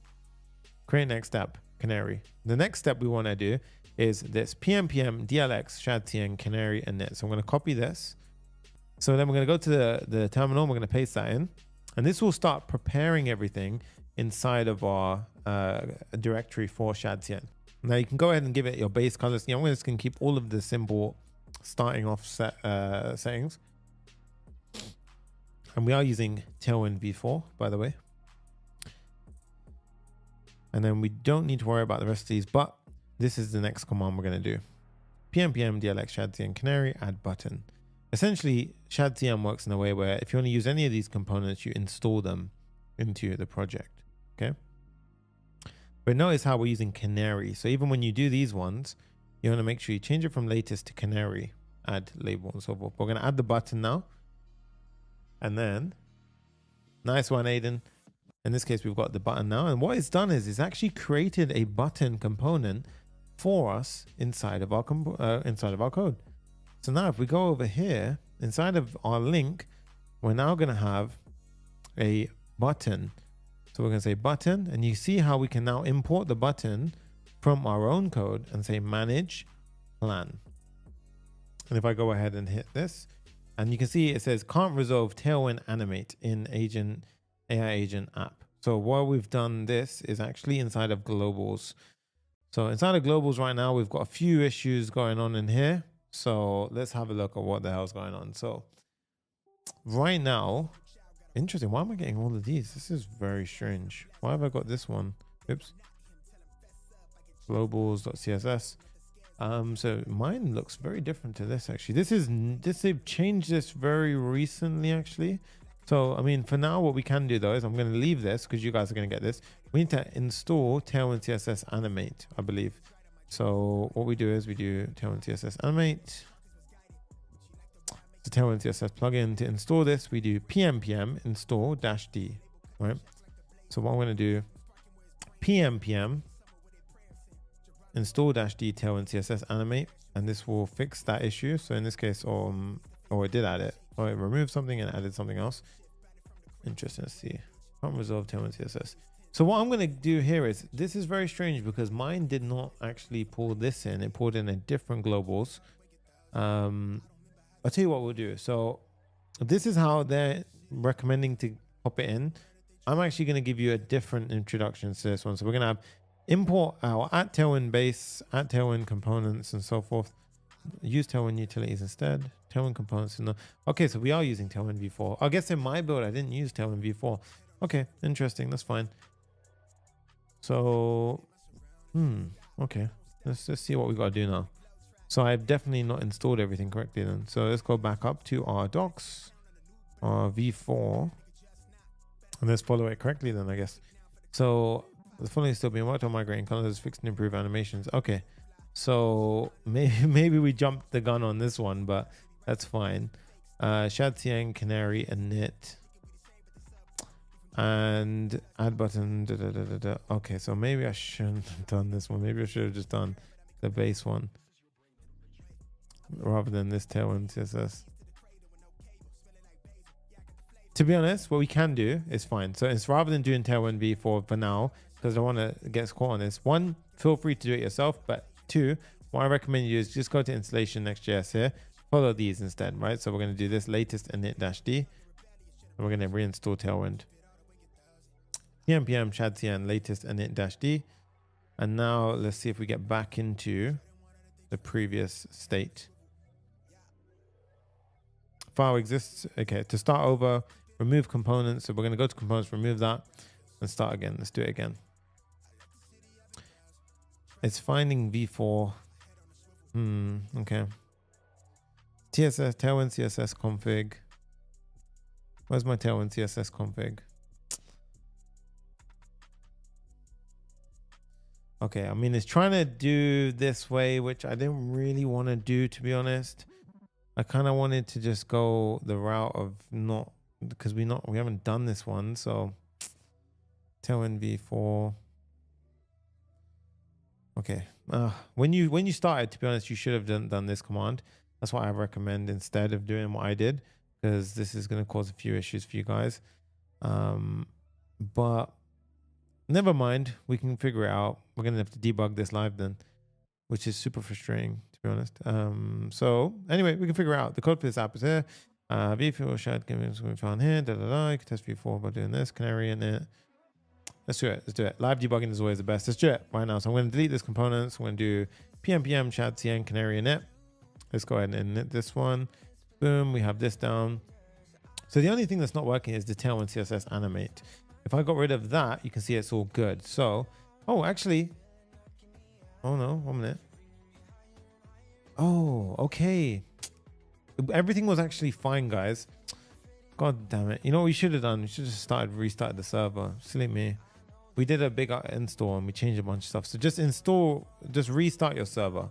create next step, canary. The next step we want to do is this pm dlx shad cn canary init. So I'm going to copy this. So then we're going to go to the terminal. We're going to paste that in, and this will start preparing everything inside of our directory for shad cn. Now you can go ahead and give it your base colors. I'm just going to keep all of the simple starting off settings. And we are using Tailwind v4, by the way. And then we don't need to worry about the rest of these, but this is the next command we're going to do. pm dlx shad cn canary add button. Essentially, shad cn works in a way where if you want to use any of these components, you install them into the project. Okay. But notice how we're using canary. So even when you do these ones, you want to make sure you change it from latest to canary, add label and so forth. We're going to add the button now. And then, nice one, Aiden. In this case, we've got the button now. And what it's done is it's actually created a button component for us inside of our code. So now if we go over here, inside of our link, we're now going to have a button. So we're going to say button, and you see how we can now import the button from our own code and say manage plan. And if I go ahead and hit this, And you can see it says can't resolve Tailwind animate in AI agent app. So while we've done this is actually inside of globals. So inside of globals right now, we've got a few issues going on in here. So let's have a look at what the hell's going on. So right now, interesting. Why am I getting all of these? This is very strange. Why have I got this one? Oops. Globals.css. So mine looks very different to this actually. They've changed this very recently actually. So I mean, for now, what we can do though is I'm going to leave this because you guys are going to get this. We need to install Tailwind CSS animate, I believe. So what we do is we do Tailwind CSS animate. The Tailwind CSS plugin. To install this, we do pm install -d, right? So what I'm going to do, pm install -d Tailwind CSS animate, and this will fix that issue. So in this case, it did add it, or it removed something and added something else. Interesting to see. Can't resolve Tailwind CSS. So what I'm going to do here is, this is very strange because mine did not actually pull this in. It pulled in a different globals. I'll tell you what we'll do. So this is how they're recommending to pop it in. I'm actually going to give you a different introduction to this one. So we're going to have import our @Tailwind base, @Tailwind components, and so forth. Use Tailwind utilities instead. Tailwind components. Okay, so we are using Tailwind v4. I guess in my build, I didn't use Tailwind v4. Okay, interesting. That's fine. So, okay. Let's just see what we got to do now. So I've definitely not installed everything correctly then. So let's go back up to our docs, our v4, and let's follow it correctly then, I guess. So the following is still being worked on, migrating colors, fixed and improved animations. Okay. So maybe we jumped the gun on this one, but that's fine. Shad CN, Canary, and Knit. And add button. Okay, so maybe I shouldn't have done this one. Maybe I should have just done the base one rather than this Tailwind CSS. To be honest, what we can do is fine. So it's rather than doing Tailwind v4 for now, because I don't want to get caught on this. One, feel free to do it yourself, but two, what I recommend you is just go to installation Next.js here, follow these instead, right? So we're going to do this latest init-d, and we're going to reinstall Tailwind. pm shad cn latest init-d, and now let's see if we get back into the previous state. File exists. Okay, to start over, remove components. So we're going to go to components, remove that, and start again. Let's do it again. It's finding v4. Okay. TSS, Tailwind CSS config. Where's my Tailwind CSS config? Okay, I mean, it's trying to do this way, which I didn't really want to do, to be honest. I kind of wanted to just go the route of not, because we haven't done this one. So Tailwind v4. Okay. When you started, to be honest, you should have done this command. That's what I recommend instead of doing what I did, because this is going to cause a few issues for you guys. But never mind, we can figure it out. We're going to have to debug this live then, which is super frustrating, to be honest. So anyway, we can figure out the code for this app is here. V4 shared given we found here. You can test v4 by doing this. Canary in it. Let's do it. Let's do it. Live debugging is always the best. Let's do it right now. So I'm going to delete this component. So I'm going to do pm shad cn canary init. Let's go ahead and init this one. Boom. We have this down. So the only thing that's not working is the Tailwind CSS animate. If I got rid of that, you can see it's all good. So, oh, actually, oh no, 1 minute. Oh, okay. Everything was actually fine, guys. God damn it. You know what we should have done? We should have restarted the server. Silly me. We did a big install and we changed a bunch of stuff. So just restart your server.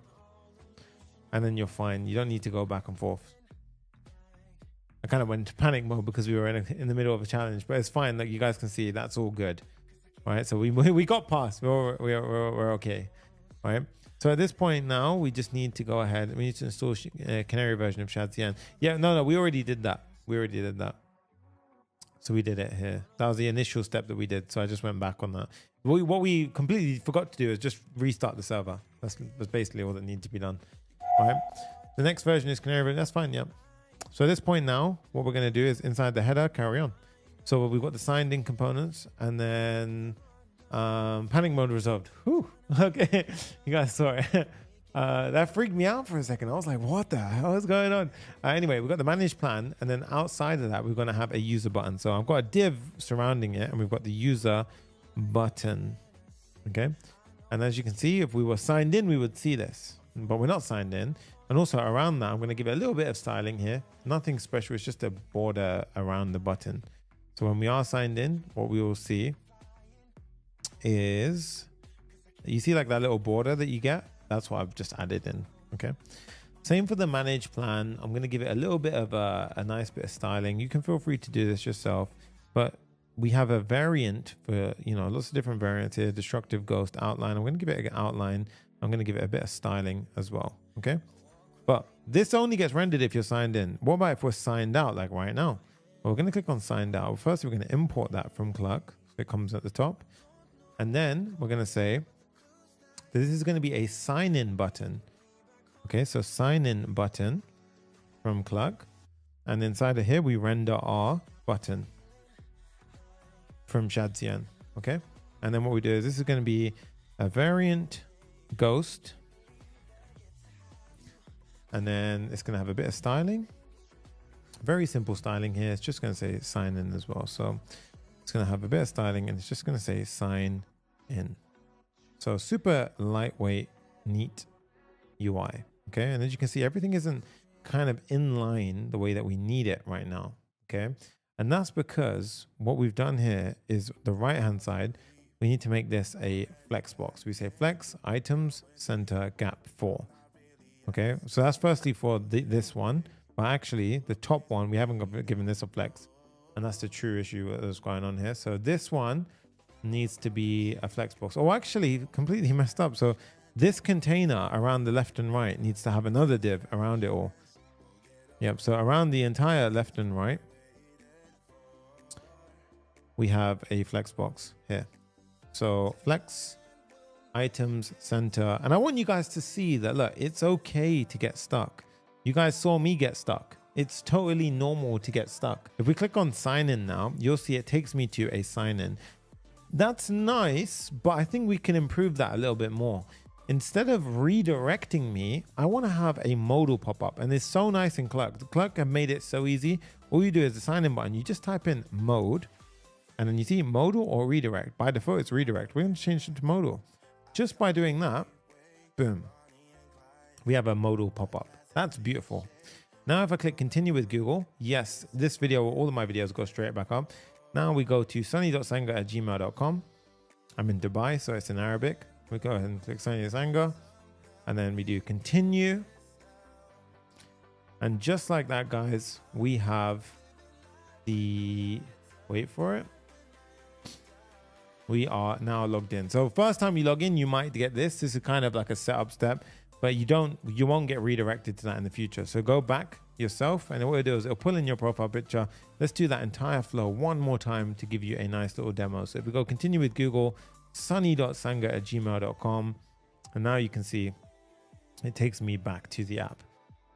And then you're fine. You don't need to go back and forth. I kind of went into panic mode because we were in the middle of a challenge, but it's fine. Like you guys can see, that's all good. Right? So we got past. We're okay. Right? So at this point now, we just need to go ahead. We need to install a Canary version of ShadCN. Yeah, no, we already did that. So we did it here. That was the initial step that we did. So I just went back on that. What we completely forgot to do is just restart the server. That's basically all that needed to be done. All right. The next version is Canary version. That's fine. Yeah. So at this point now, what we're going to do is inside the header, carry on. So we've got the signed in components, and then panic mode resolved. Whew. Okay, you guys saw it. That freaked me out for a second. I was like, what the hell is going on? Anyway, we've got the manage plan, and then outside of that, we're going to have a user button. So I've got a div surrounding it, and we've got the user button. Okay. And as you can see, if we were signed in, we would see this, but we're not signed in. And also around that, I'm going to give it a little bit of styling here. Nothing special. It's just a border around the button. So when we are signed in, what we will see is, you see like that little border that you get? That's what I've just added in. Okay. Same for the manage plan. I'm going to give it a little bit of a nice bit of styling. You can feel free to do this yourself, but we have a variant for, you know, lots of different variants here. Destructive, ghost, outline. I'm going to give it an outline. I'm going to give it a bit of styling as well. Okay. But this only gets rendered if you're signed in. What about if we're signed out, like right now? Well, we're going to click on signed out. First, we're going to import that from Clerk. So it comes at the top. And then we're going to say, this is going to be a sign in button. Okay, so sign in button from Clerk. And inside of here, we render our button from Shadsian. Okay. And then what we do is this is going to be a variant ghost. And then it's going to have a bit of styling. Very simple styling here. It's just going to say sign in as well. So it's going to have a bit of styling, and it's just going to say sign in. So super lightweight, neat UI. Okay. And as you can see, everything isn't kind of in line the way that we need it right now. Okay. And that's because what we've done here is the right-hand side, we need to make this a flex box. We say flex items center gap 4. Okay. So that's firstly for this one, but actually the top one, we haven't given this a flex, and that's the true issue that's going on here. So this one needs to be a flex box. Oh, actually completely messed up. So this container around the left and right needs to have another div around it all. Yep. So around the entire left and right, we have a flex box here. So flex items center. And I want you guys to see that, look, it's okay to get stuck. You guys saw me get stuck. It's totally normal to get stuck. If we click on sign in now, you'll see it takes me to a sign in. That's nice, but I think we can improve that a little bit more. Instead of redirecting me, I want to have a modal pop up, and it's so nice in Clerk. The Clerk have made it so easy. All you do is the sign in button. You just type in mode, and then you see modal or redirect. By default, it's redirect. We're going to change it to modal. Just by doing that, boom, we have a modal pop up. That's beautiful. Now, if I click continue with Google, yes, this video, all of my videos go straight back up. Now we go to sunny.sanga@gmail.com. I'm in Dubai, so it's in Arabic. We go ahead and click sunny.sanga, and then we do continue. And just like that, guys, we have the, wait for it. We are now logged in. So first time you log in, you might get this. This is kind of like a setup step, but you won't get redirected to that in the future. So go back yourself, and what it'll do is it'll pull in your profile picture. Let's do that entire flow one more time to give you a nice little demo. So if we go continue with Google, sunny.sanga@gmail.com, and now you can see it takes me back to the app.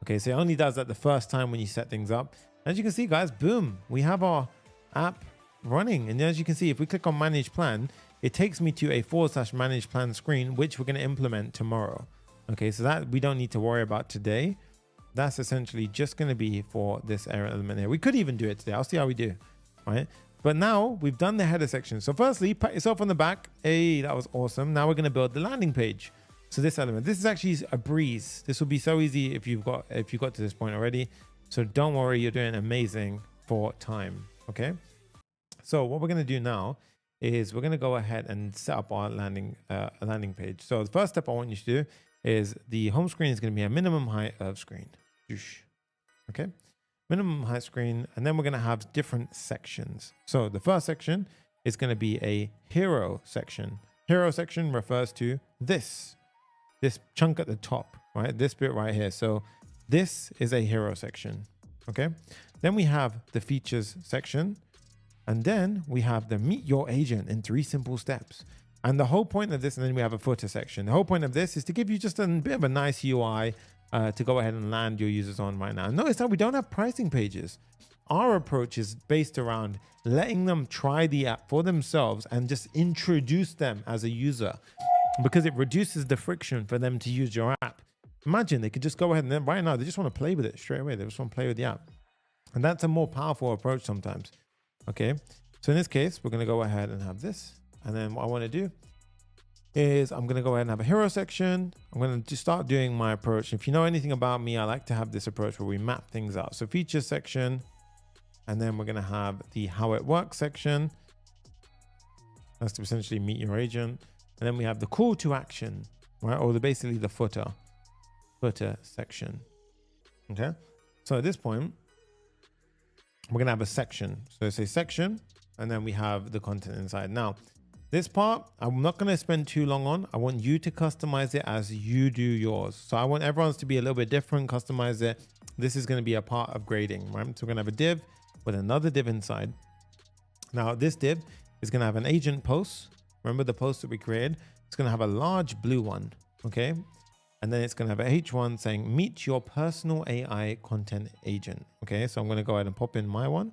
Okay, so it only does that the first time when you set things up. As you can see, guys, boom, we have our app running. And as you can see, if we click on manage plan, it takes me to a /manage plan screen, which we're going to implement tomorrow. Okay, so that we don't need to worry about today. That's essentially just going to be for this error element here. We could even do it today. I'll see how we do, right? But now we've done the header section. So firstly, pat yourself on the back. Hey, that was awesome. Now we're going to build the landing page. So this element, this is actually a breeze. This will be so easy if you got to this point already. So don't worry, you're doing amazing for time. Okay. So what we're going to do now is we're going to go ahead and set up our landing page. So the first step I want you to do is the home screen is going to be a minimum height of screen. Okay. Minimum height screen. And then we're going to have different sections. So the first section is going to be a hero section. Hero section refers to this chunk at the top, right? This bit right here. So this is a hero section. Okay. Then we have the features section. And then we have the meet your agent in 3 simple steps. And the whole point of this, and then we have a footer section. The whole point of this is to give you just a bit of a nice UI, to go ahead and land your users on right now. Notice that we don't have pricing pages. Our approach is based around letting them try the app for themselves and just introduce them as a user, because it reduces the friction for them to use your app. Imagine they could just go ahead and then right now they just want to play with it straight away. They just want to play with the app. And that's a more powerful approach sometimes. Okay. So in this case, we're going to go ahead and have this. And then what I want to do is I'm going to go ahead and have a hero section. I'm going to just start doing my approach. If you know anything about me, I like to have this approach where we map things out. So features section, and then we're going to have the how it works section. That's to essentially meet your agent. And then we have the call to action, right? Or basically the footer section. Okay. So at this point, we're going to have a section. So it's a section, and then we have the content inside. Now, this part, I'm not going to spend too long on. I want you to customize it as you do yours. So I want everyone's to be a little bit different, customize it. This is going to be a part of grading, right? So we're going to have a div with another div inside. Now, this div is going to have an agent post. Remember the post that we created? It's going to have a large blue one, okay? And then it's going to have a H1 saying, meet your personal AI content agent, okay? So I'm going to go ahead and pop in my one.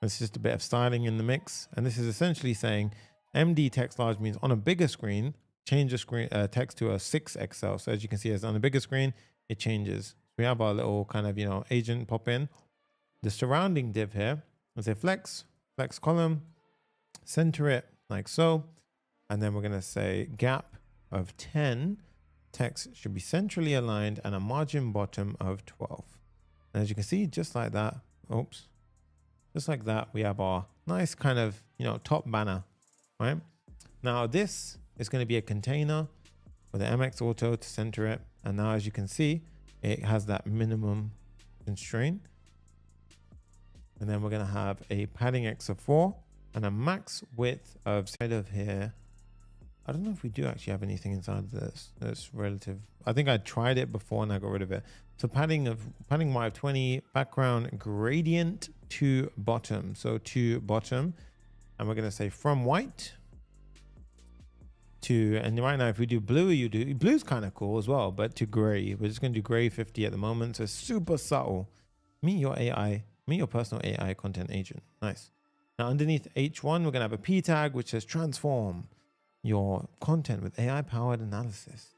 It's just a bit of styling in the mix. And this is essentially saying, MD text large means on a bigger screen, change the screen text to a 6XL. So as you can see, as on a bigger screen, it changes. We have our little kind of, agent pop in. The surrounding div here, let's say flex column, center it like so. And then we're going to say gap of 10, text should be centrally aligned, and a margin bottom of 12. And as you can see, just like that, just like that, we have our nice kind of, top banner. Right now, this is going to be a container with an MX auto to center it. And now, as you can see, it has that minimum constraint. And then we're going to have a padding X of 4 and a max width of side of here. I don't know if we do actually have anything inside of this. That's relative. I think I tried it before and I got rid of it. So padding Y of 20, background gradient to bottom. So to bottom. And we're going to say from white to, and right now, if we do blue, blue's kind of cool as well, but to gray, we're just going to do gray 50 at the moment. So super subtle. Meet your personal AI content agent. Nice. Now underneath H1, we're going to have a P tag, which says transform your content with AI powered analysis.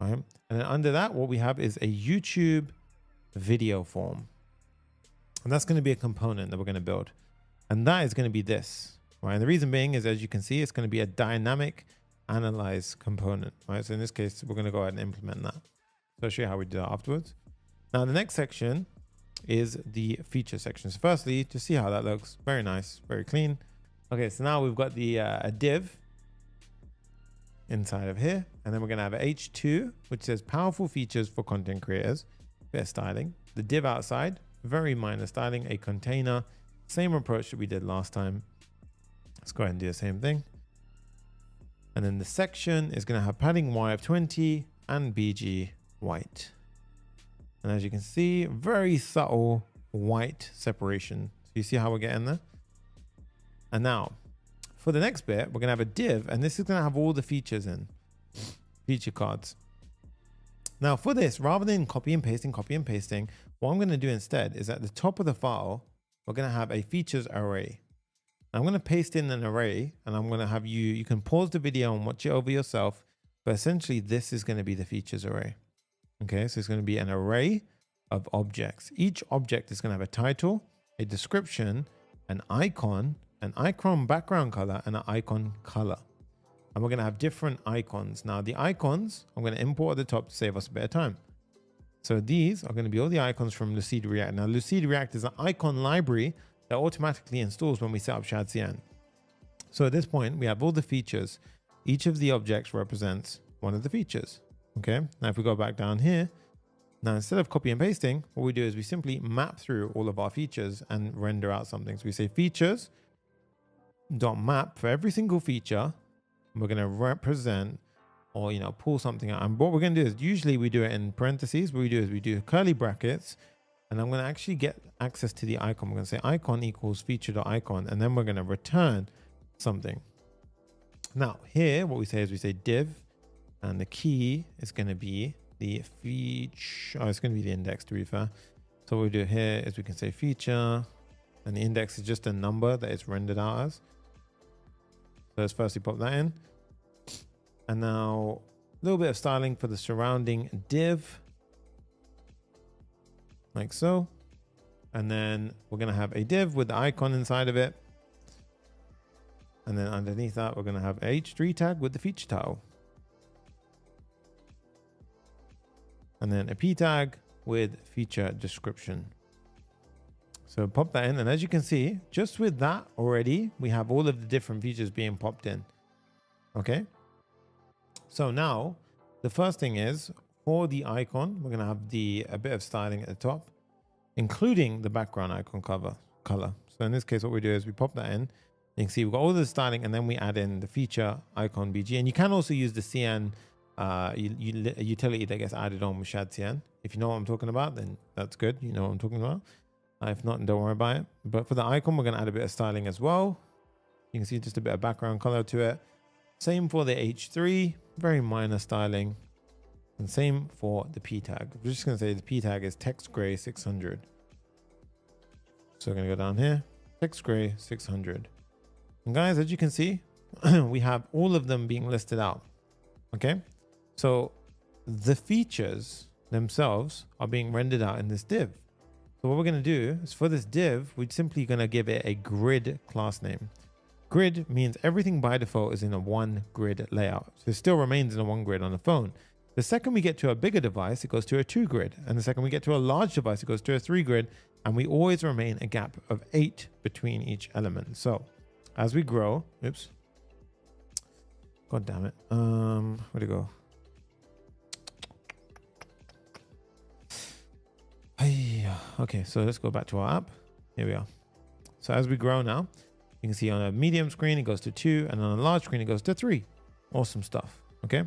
Right. And then under that, what we have is a YouTube video form. And that's going to be a component that we're going to build. And that is going to be this. Right. And the reason being is, as you can see, it's going to be a dynamic analyze component. Right. So in this case, we're going to go ahead and implement that. So I'll show you how we do that afterwards. Now, the next section is the feature section. So firstly, to see how that looks, very nice, very clean. Okay. So now we've got the a div inside of here. And then we're going to have a H2, which says powerful features for content creators, bit of styling. The div outside, very minor styling, a container, same approach that we did last time. Let's go ahead and do the same thing. And then the section is going to have padding Y of 20 and BG white. And as you can see, very subtle white separation. So you see how we're getting there? And now for the next bit, we're going to have a div, and this is going to have all the features in, feature cards. Now for this, rather than copy and pasting, what I'm going to do instead is at the top of the file, we're going to have a features array. I'm going to paste in an array, and I'm going to have you can pause the video and watch it over yourself. But essentially, this is going to be the features array. Okay, so it's going to be an array of objects. Each object is going to have a title, a description, an icon background color, and an icon color. And we're going to have different icons. Now, the icons, I'm going to import at the top to save us a bit of time. So these are going to be all the icons from Lucid React. Now, Lucid React is an icon library that automatically installs when we set up ShadCN. So at this point, we have all the features. Each of the objects represents one of the features. Okay. Now, if we go back down here, now instead of copy and pasting, what we do is we simply map through all of our features and render out something. So we say features dot map for every single feature. We're going to represent or, pull something out. And what we're going to do is usually we do it in parentheses. What we do is we do curly brackets. And I'm going to actually get access to the icon. We're going to say icon equals feature.icon, and then we're going to return something. Now here, what we say is we say div, and the key is going to be the feature. Oh, it's going to be the index, to be fair. So what we do here is we can say feature, and the index is just a number that it's rendered out as. So let's firstly pop that in. And now a little bit of styling for the surrounding div, like so. And then we're going to have a div with the icon inside of it. And then underneath that, we're going to have a H3 tag with the feature title. And then a P tag with feature description. So pop that in. And as you can see, just with that already, we have all of the different features being popped in. Okay. So now the first thing is for the icon, we're going to have a bit of styling at the top, including the background icon color. So in this case, what we do is we pop that in. You can see we've got all the styling, and then we add in the feature icon BG. And you can also use the CN utility that gets added on with Shad CN. If you know what I'm talking about, then that's good. You know what I'm talking about. If not, don't worry about it. But for the icon, we're going to add a bit of styling as well. You can see just a bit of background color to it. Same for the H3, very minor styling. And same for the P tag. We're just going to say the P tag is text gray 600. So we're going to go down here, text gray 600. And guys, as you can see, we have all of them being listed out. Okay. So the features themselves are being rendered out in this div. So what we're going to do is for this div, we're simply going to give it a grid class name. Grid means everything by default is in a one grid layout. So it still remains in a one grid on the phone. The second we get to a bigger device, it goes to a 2 grid. And the second we get to a large device, it goes to a 3 grid. And we always remain a gap of 8 between each element. So as we grow, oops. God damn it. Where'd it go? Okay, so let's go back to our app. Here we are. So as we grow now, you can see on a medium screen, it goes to 2, and on a large screen, it goes to 3. Awesome stuff. Okay.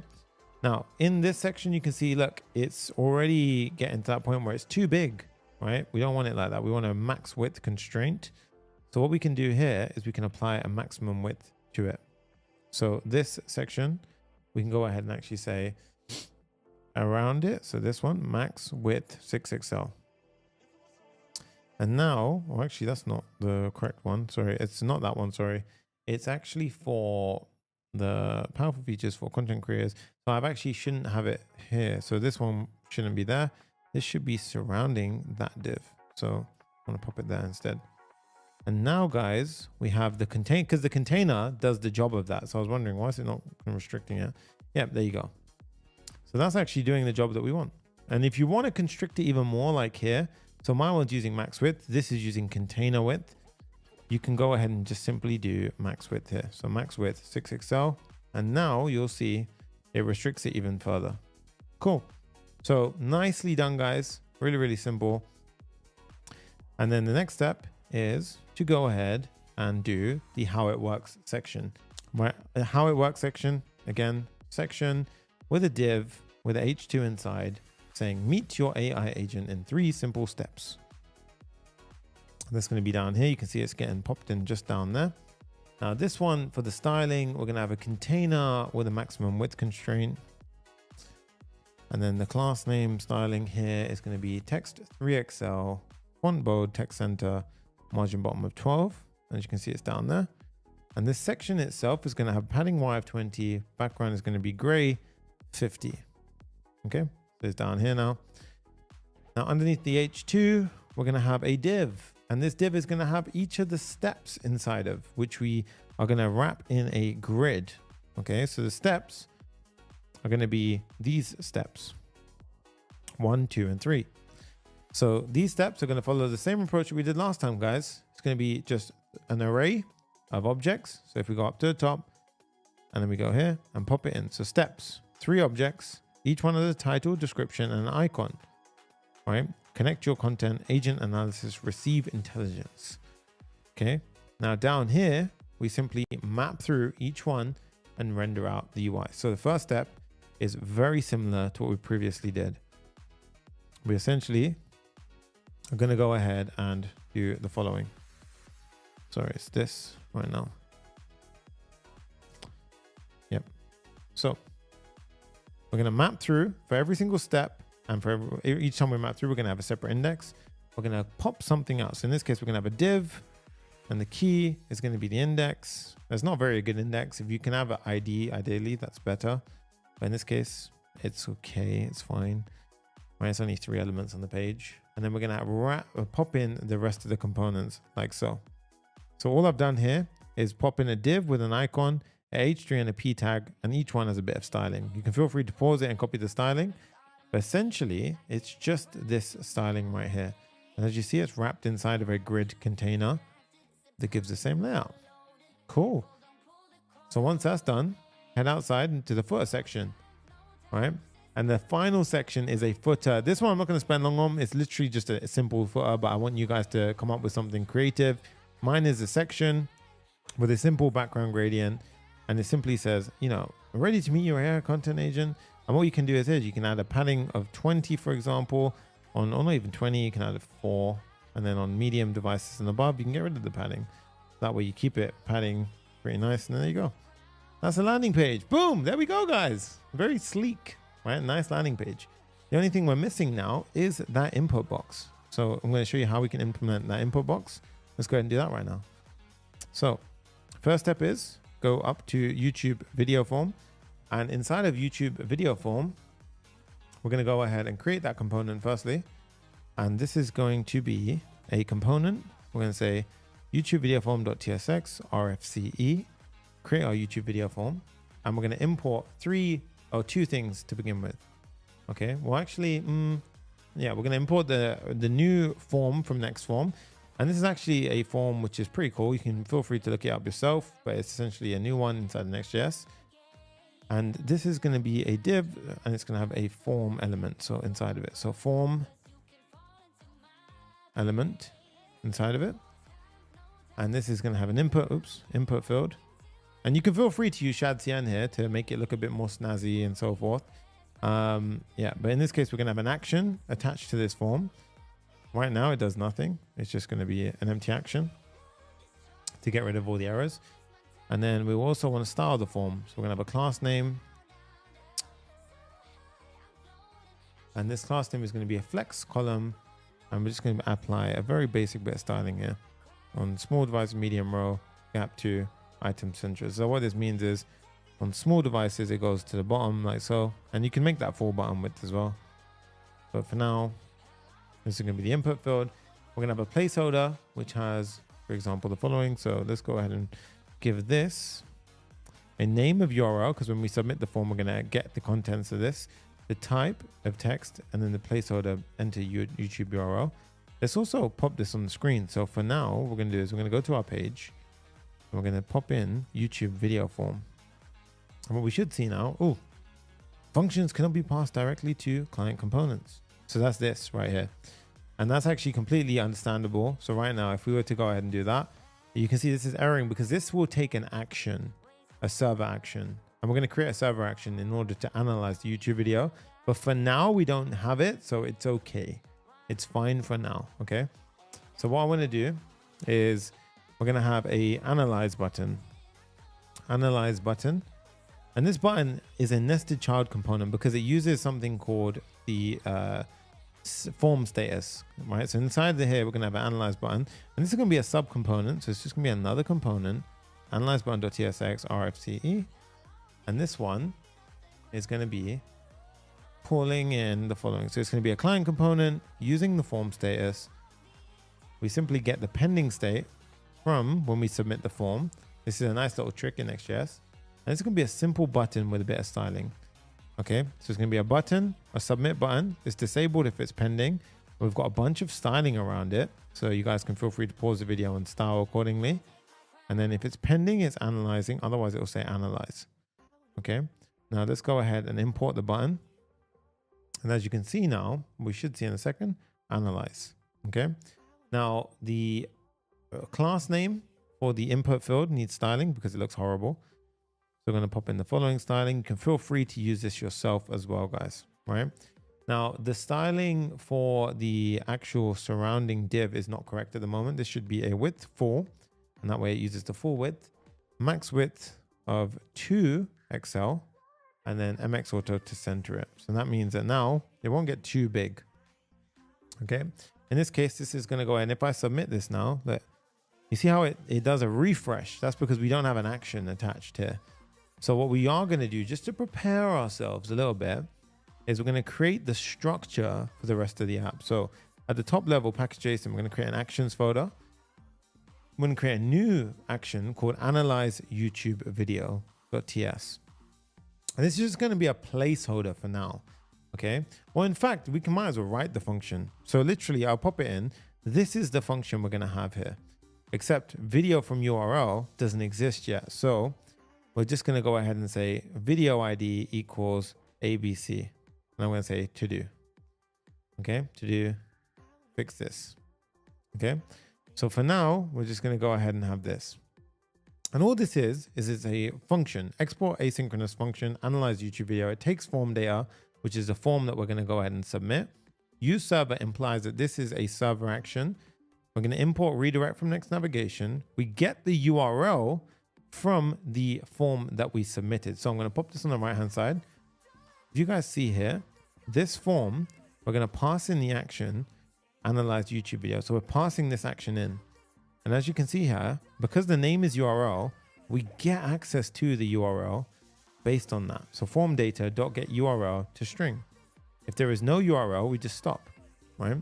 Now in this section, you can see, look, it's already getting to that point where it's too big, right? We don't want it like that. We want a max width constraint. So what we can do here is we can apply a maximum width to it. So this section, we can go ahead and actually say around it. So this one, max width 6XL. And now, well, actually, that's not the correct one. Sorry, it's not that one. Sorry. It's actually for the powerful features for content creators. So I've actually shouldn't have it here. So this one shouldn't be there. This should be surrounding that div. So I'm going to pop it there instead. And now, guys, we have the contain, because the container does the job of that. So I was wondering, why is it not restricting it? Yep, there you go. So that's actually doing the job that we want. And if you want to constrict it even more, like here, so my one's using max width. This is using container width. You can go ahead and just simply do max width here. So max width 6XL. And now you'll see it restricts it even further. Cool. So nicely done, guys. Really, really simple. And then the next step is to go ahead and do the how it works section. Right? The how it works section, again, section with a div with H2 inside, saying meet your AI agent in 3 simple steps. That's going to be down here. You can see it's getting popped in just down there. Now this one for the styling, we're going to have a container with a maximum width constraint. And then the class name styling here is going to be text 3XL, font bold, text center, margin bottom of 12. As you can see, it's down there. And this section itself is going to have padding Y of 20. Background is going to be gray 50. Okay. It's down here now. Now underneath the H2, we're going to have a div, and this div is going to have each of the steps inside of which we are going to wrap in a grid. Okay, so the steps are going to be these steps 1, 2, and 3. So these steps are going to follow the same approach that we did last time, guys. It's going to be just an array of objects. So if we go up to the top and then we go here and pop it in. So steps, 3 objects. Each one has a title, description, and an icon, right? Connect your content, agent analysis, receive intelligence. Okay. Now down here, we simply map through each one and render out the UI. So the first step is very similar to what we previously did. We essentially are going to go ahead and do the following. Sorry, it's this right now. Yep. So We're going to map through for every single step. And for each time we map through, we're going to have a separate index. We're going to pop something else. In this case, we're going to have a div, and the key is going to be the index. That's not very good index. If you can have an ID, ideally, that's better. But in this case, it's okay. It's fine. Right, it's only 3 elements on the page. And then we're going to pop in the rest of the components like so. So all I've done here is pop in a div with an icon, a h3 and a p tag, and each one has a bit of styling. You can feel free to pause it and copy the styling. But essentially, it's just this styling right here. And as you see, it's wrapped inside of a grid container that gives the same layout. Cool. So once that's done, head outside into the footer section, right? And the final section is a footer. This one I'm not going to spend long on. It's literally just a simple footer, but I want you guys to come up with something creative. Mine is a section with a simple background gradient. And it simply says, you know, ready to meet your AI content agent. And what you can do is you can add a padding of 20, for example, or not even 20, you can add a 4. And then on medium devices and above, you can get rid of the padding. That way you keep it padding pretty nice. And there you go. That's a landing page. Boom. There we go, guys. Very sleek, right? Nice landing page. The only thing we're missing now is that input box. So I'm going to show you how we can implement that input box. Let's go ahead and do that right now. So first step is go up to YouTube video form. And inside of YouTube video form, we're going to go ahead and create that component firstly. And this is going to be a component. We're going to say YouTube video form.tsx rfce, create our YouTube video form. And we're going to import 2 things to begin with. Okay, well, actually, yeah, we're going to import the new form from Next form. And this is actually a form which is pretty cool. You can feel free to look it up yourself, but it's essentially a new one inside of Next.js. And this is going to be a div, and it's going to have a form element so inside of it. So form element inside of it. And this is going to have an input field. And you can feel free to use shadcn here to make it look a bit more snazzy and so forth. Yeah, but in this case, we're going to have an action attached to this form. Right now, it does nothing. It's just going to be an empty action to get rid of all the errors. And then we also want to style the form. So we're going to have a class name. And this class name is going to be a flex column. And we're just going to apply a very basic bit of styling here on small device, medium row, gap 2, item center. So what this means is on small devices, it goes to the bottom like so. And you can make that full button width as well. But for now, this is going to be the input field. We're going to have a placeholder, which has, for example, the following. So let's go ahead and give this a name of URL, because when we submit the form, we're going to get the contents of this, the type of text, and then the placeholder, enter YouTube URL. Let's also pop this on the screen. So for now, what we're going to do is we're going to go to our page, and we're going to pop in YouTube video form. And what we should see now, functions cannot be passed directly to client components. So that's this right here. And that's actually completely understandable. So right now, if we were to go ahead and do that, you can see this is erroring because this will take an action, a server action. And we're going to create a server action in order to analyze the YouTube video. But for now, we don't have it. So it's okay. It's fine for now. Okay. So what I want to do is we're going to have a analyze button. Analyze button. And this button is a nested child component because it uses something called the form status, right? So inside here, we're going to have an analyze button, and this is going to be a sub component. So it's just going to be another component, analyze button.tsx rfce. And this one is going to be pulling in the following. So it's going to be a client component using the form status. We simply get the pending state from when we submit the form. This is a nice little trick in Next.js. And it's going to be a simple button with a bit of styling. Okay, so it's going to be a button, a submit button. It's disabled if it's pending. We've got a bunch of styling around it. So you guys can feel free to pause the video and style accordingly. And then if it's pending, it's analyzing. Otherwise, it will say analyze. Okay, now let's go ahead and import the button. And as you can see now, we should see in a second, analyze. Okay, now the class name for the input field needs styling because it looks horrible. So we're going to pop in the following styling. You can feel free to use this yourself as well, guys, right? Now, the styling for the actual surrounding div is not correct at the moment. This should be a width 4, and that way it uses the full width. Max width of 2 XL, and then MX Auto to center it. So that means that now it won't get too big. Okay. In this case, this is going to go ahead. And if I submit this now, look, you see how it does a refresh? That's because we don't have an action attached here. So what we are going to do, just to prepare ourselves a little bit, is we're going to create the structure for the rest of the app. So at the top level, package.json, we're going to create an actions folder. We're going to create a new action called analyze YouTube video.ts. And this is just going to be a placeholder for now. Okay. Well, in fact, we might as well write the function. So literally, I'll pop it in. This is the function we're going to have here, except video from URL doesn't exist yet. So we're just going to go ahead and say video ID equals ABC. And I'm going to say to do. Okay. To do, fix this. Okay. So for now, we're just going to go ahead and have this. And all this is it's a function, export asynchronous function, analyze YouTube video. It takes form data, which is a form that we're going to go ahead and submit. Use server implies that this is a server action. We're going to import redirect from next navigation. We get the URL from the form that we submitted. So I'm going to pop this on the right hand side. If you guys see here, this form, we're going to pass in the action, analyze YouTube video. So we're passing this action in. And as you can see here, because the name is URL, we get access to the URL based on that. So form data dot get URL to string. If there is no URL, we just stop, right?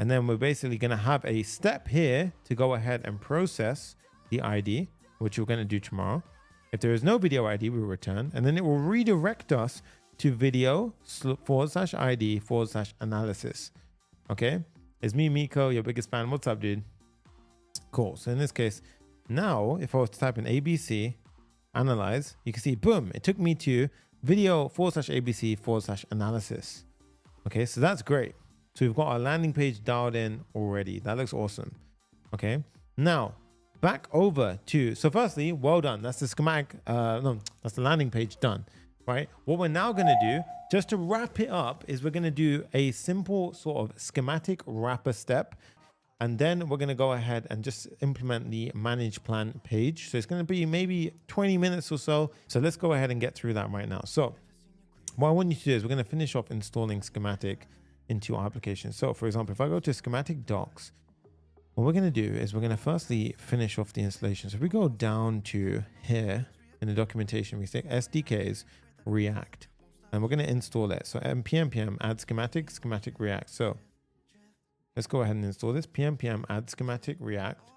And then we're basically going to have a step here to go ahead and process the ID, which we're going to do tomorrow. If there is no video ID, we will return, and then it will redirect us to video /ID /analysis. Okay. It's me, Miko, your biggest fan. What's up, dude? Cool. So in this case, now if I was to type in ABC, analyze, you can see, boom, it took me to video /ABC /analysis. Okay, so that's great. So we've got our landing page dialed in already. That looks awesome. Okay, now back over to, so firstly, well done. That's the schematic, no, that's the landing page done, right? What we're now going to do, just to wrap it up, is we're going to do a simple sort of schematic wrapper step. And then we're going to go ahead and just implement the manage plan page. So it's going to be maybe 20 minutes or so. So let's go ahead and get through that right now. So what I want you to do is we're going to finish off installing schematic into our application. So for example, if I go to schematic docs, what we're going to do is we're going to firstly finish off the installation. So if we go down to here in the documentation, we say SDKs React, and we're going to install it. So npm add schematic React. So let's go ahead and install this npm add schematic React.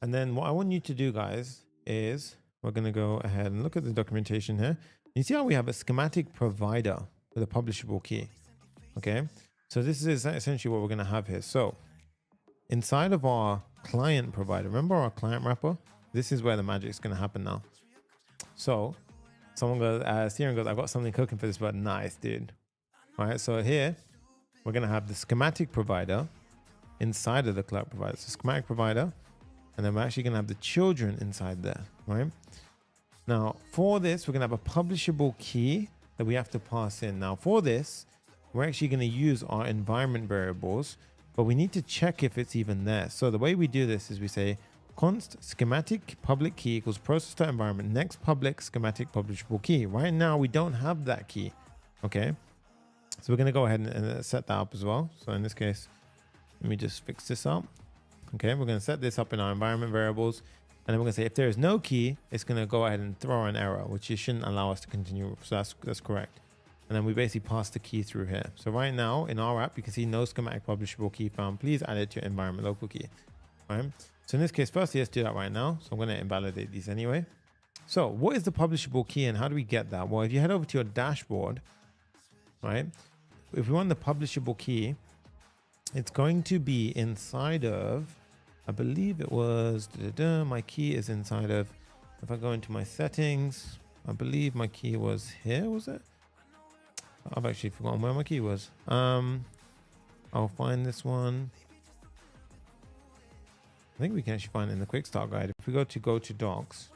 And then what I want you to do, guys, is we're going to go ahead and look at the documentation here. You see how we have a schematic provider with a publishable key. Okay. So this is essentially what we're going to have here. So inside of our client provider, remember our client wrapper? This is where the magic is going to happen now. So someone goes, Steven goes, I got something cooking for this, but nice, dude. All right. So here, we're going to have the schematic provider inside of the clerk provider. So schematic provider, and then we're actually going to have the children inside there, right? Now for this, we're going to have a publishable key that we have to pass in. Now for this, we're actually going to use our environment variables, but we need to check if it's even there. So the way we do this is we say const schematic public key equals process.environment next public schematic publishable key. Right now, we don't have that key. Okay. So we're going to go ahead and set that up as well. So in this case, let me just fix this up. Okay, we're going to set this up in our environment variables. And then we're going to say if there is no key, it's going to go ahead and throw an error, which it shouldn't allow us to continue. So that's correct. And then we basically pass the key through here. So right now in our app, you can see no schematic publishable key found. Please add it to your environment local key. All right. So in this case, firstly, let's do that right now. So I'm going to invalidate these anyway. So what is the publishable key and how do we get that? Well, if you head over to your dashboard, right? If we want the publishable key, it's going to be inside of, I believe it was, my key is inside of, if I go into my settings, I believe my key was here, was it? I've actually forgotten where my key was. I'll find this one. I think we can actually find it in the quick start guide. If we go to docs,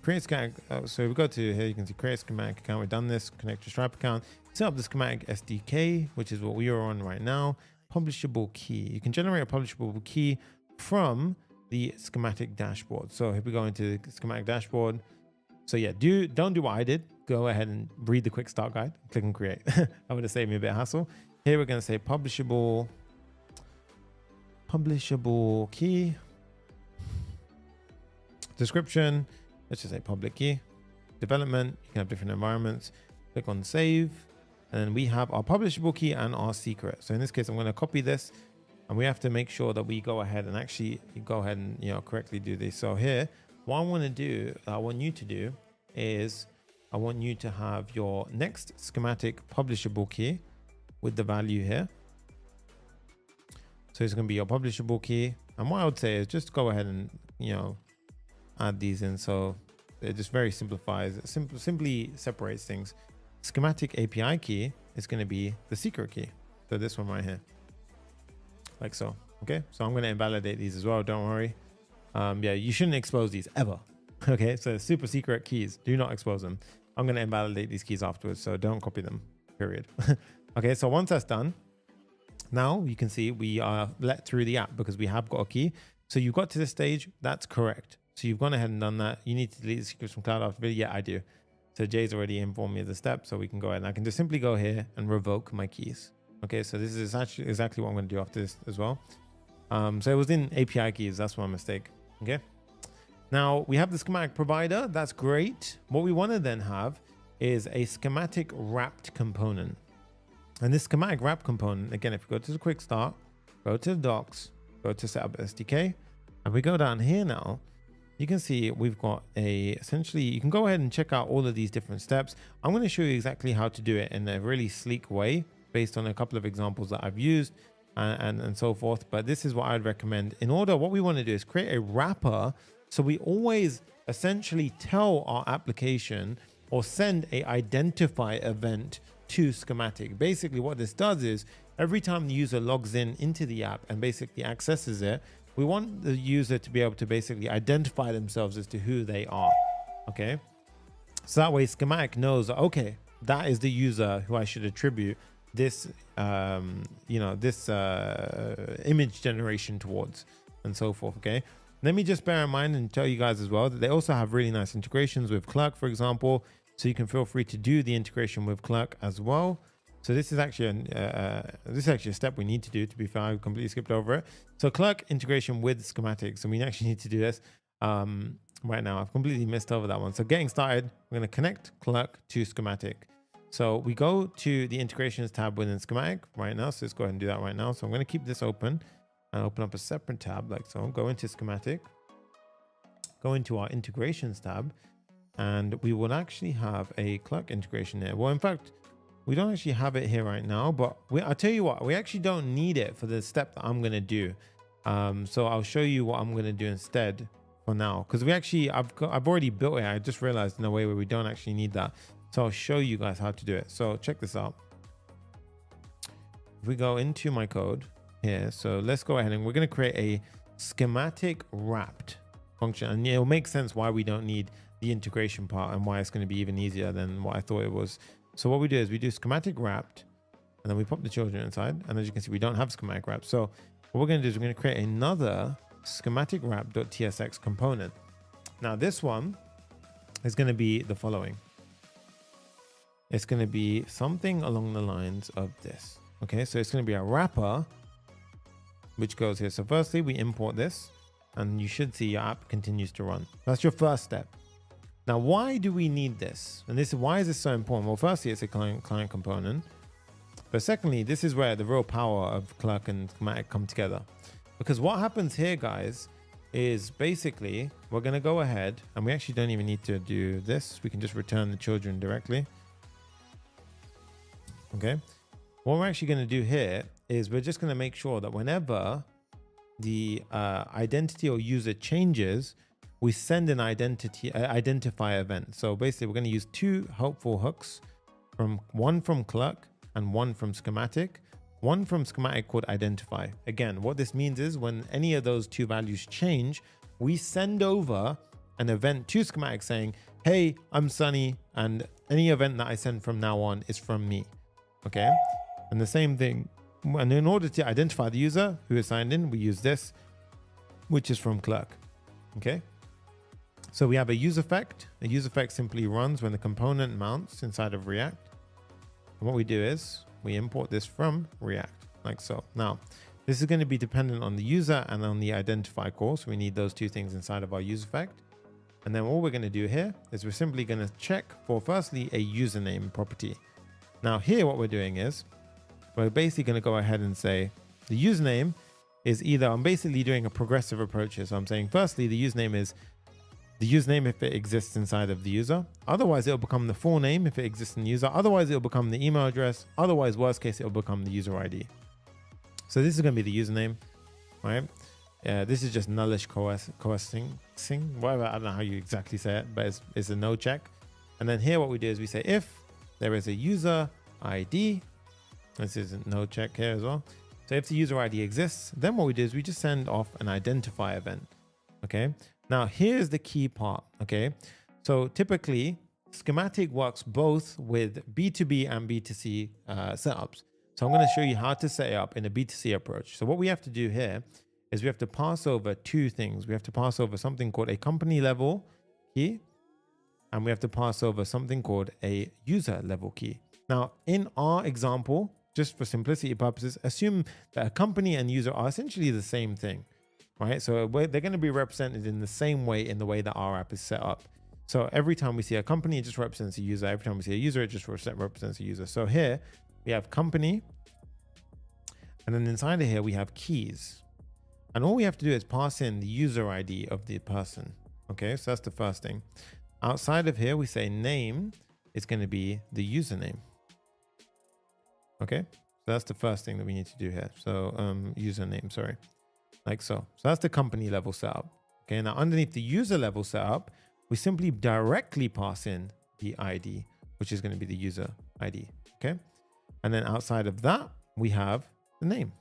create schematic. So we go to here, you can see create schematic account. We've done this, connect to Stripe account, set up the schematic SDK, which is what we are on right now. Publishable key. You can generate a publishable key from the schematic dashboard. So if we go into the schematic dashboard, So yeah, don't do what I did. Go ahead and read the quick start guide, click and create. That would have saved me a bit of hassle. Here we're going to say publishable key, description, let's just say public key, development, you can have different environments, click on save, and then we have our publishable key and our secret. So in this case, I'm going to copy this, and we have to make sure that we go ahead and actually correctly do this. So here, what I want you to do is I want you to have your next schematic publishable key with the value here. So it's going to be your publishable key. And what I would say is just go ahead and, add these in. So it just very simplifies, simply separates things. Schematic API key is going to be the secret key. So this one right here, like so. Okay. So I'm going to invalidate these as well. Don't worry. Yeah, you shouldn't expose these ever. Okay. So super secret keys, do not expose them. I'm going to invalidate these keys afterwards. So don't copy them, period. Okay. So once that's done, now you can see we are let through the app because we have got a key. So you got to this stage. That's correct. So you've gone ahead and done that. You need to delete the secrets from cloud after video. Yeah, I do. So Jay's already informed me of the step. So we can go ahead and I can just simply go here and revoke my keys. Okay. So this is actually exactly what I'm going to do after this as well. So it was in API keys. That's my mistake. Okay. Now we have the schematic provider. That's great. What we want to then have is a schematic wrapped component. And this schematic wrap component, again, if you go to the quick start, go to the docs, go to setup SDK, and we go down here now, you can see we've got essentially, you can go ahead and check out all of these different steps. I'm going to show you exactly how to do it in a really sleek way based on a couple of examples that I've used and so forth. But this is what I'd recommend. In order, what we want to do is create a wrapper. So we always essentially tell our application or send a identify event to schematic. Basically what this does is every time the user logs into the app and basically accesses it, we want the user to be able to basically identify themselves as to who they are. Okay. So that way schematic knows, okay, that is the user who I should attribute this, image generation towards and so forth. Okay. Let me just bear in mind and tell you guys as well that they also have really nice integrations with Clerk, for example. So you can feel free to do the integration with Clerk as well. So this is actually a step we need to do. To be fair, I completely skipped over it. So Clerk integration with schematics, and we actually need to do this right now. I've completely missed over that one. So getting started, we're going to connect Clerk to schematic. So we go to the integrations tab within schematic right now. So let's go ahead and do that right now. So I'm going to keep this open and open up a separate tab like so. Go into schematic, go into our integrations tab. And we will actually have a Clerk integration here. Well, in fact, we don't actually have it here right now, but I'll tell you what, we actually don't need it for the step that I'm going to do. So I'll show you what I'm going to do instead for now, because I've already built it. I just realized in a way where we don't actually need that. So I'll show you guys how to do it. So check this out. If we go into my code here, so let's go ahead and we're going to create a schematic wrapped function, and it'll make sense why we don't need the integration part and why it's going to be even easier than what I thought it was. So what we do is we do schematic wrapped, and then we pop the children inside. And as you can see, we don't have schematic wrap. So what we're going to do is we're going to create another schematic wrap.tsx component. Now this one is going to be the following. It's going to be something along the lines of this. Okay, so it's going to be a wrapper, which goes here. So firstly, we import this, and you should see your app continues to run. That's your first step. Now, why do we need this? And why is this so important? Well, firstly, it's a client component. But secondly, this is where the real power of Clerk and schematic come together. Because what happens here, guys, is basically we're going to go ahead, and we actually don't even need to do this. We can just return the children directly. Okay. What we're actually going to do here is we're just going to make sure that whenever the identity or user changes, we send an identify event. So basically we're going to use two helpful hooks, one from Clerk and one from schematic. One from schematic called identify. Again, what this means is when any of those two values change, we send over an event to schematic saying, hey, I'm Sunny, and any event that I send from now on is from me. Okay. And the same thing. And in order to identify the user who is signed in, we use this, which is from Clerk. Okay. So we have a use effect. A use effect simply runs when the component mounts inside of React. And what we do is we import this from React like so. Now, this is going to be dependent on the user and on the identify call. So we need those two things inside of our use effect. And then all we're going to do here is we're simply going to check for firstly a username property. Now here, what we're doing is we're basically going to go ahead and say the username is either, I'm basically doing a progressive approach here. So I'm saying firstly, the username is the username if it exists inside of the user. Otherwise, it'll become the full name if it exists in the user. Otherwise, it'll become the email address. Otherwise, worst case, it'll become the user ID. So this is going to be the username, right? This is just nullish coercing, whatever. I don't know how you exactly say it, but it's a no check. And then here, what we do is we say if there is a user ID, this is a no check here as well. So if the user ID exists, then what we do is we just send off an identify event. Okay. Now here's the key part. Okay. So typically Schematic works both with B2B and B2C setups. So I'm going to show you how to set it up in a B2C approach. So what we have to do here is we have to pass over two things. We have to pass over something called a company level key, and we have to pass over something called a user level key. Now in our example, just for simplicity purposes, assume that a company and user are essentially the same thing, right? So they're going to be represented in the same way in the way that our app is set up. So every time we see a company, it just represents a user. Every time we see a user, it just represents a user. So here we have company, and then inside of here we have keys. And all we have to do is pass in the user ID of the person. Okay, so that's the first thing. Outside of here, we say name is going to be the username. Okay, so that's the first thing that we need to do here. So username, sorry, like so. So that's the company level setup. Okay, now underneath the user level setup, we simply directly pass in the ID, which is going to be the user ID. Okay, and then outside of that, we have the name.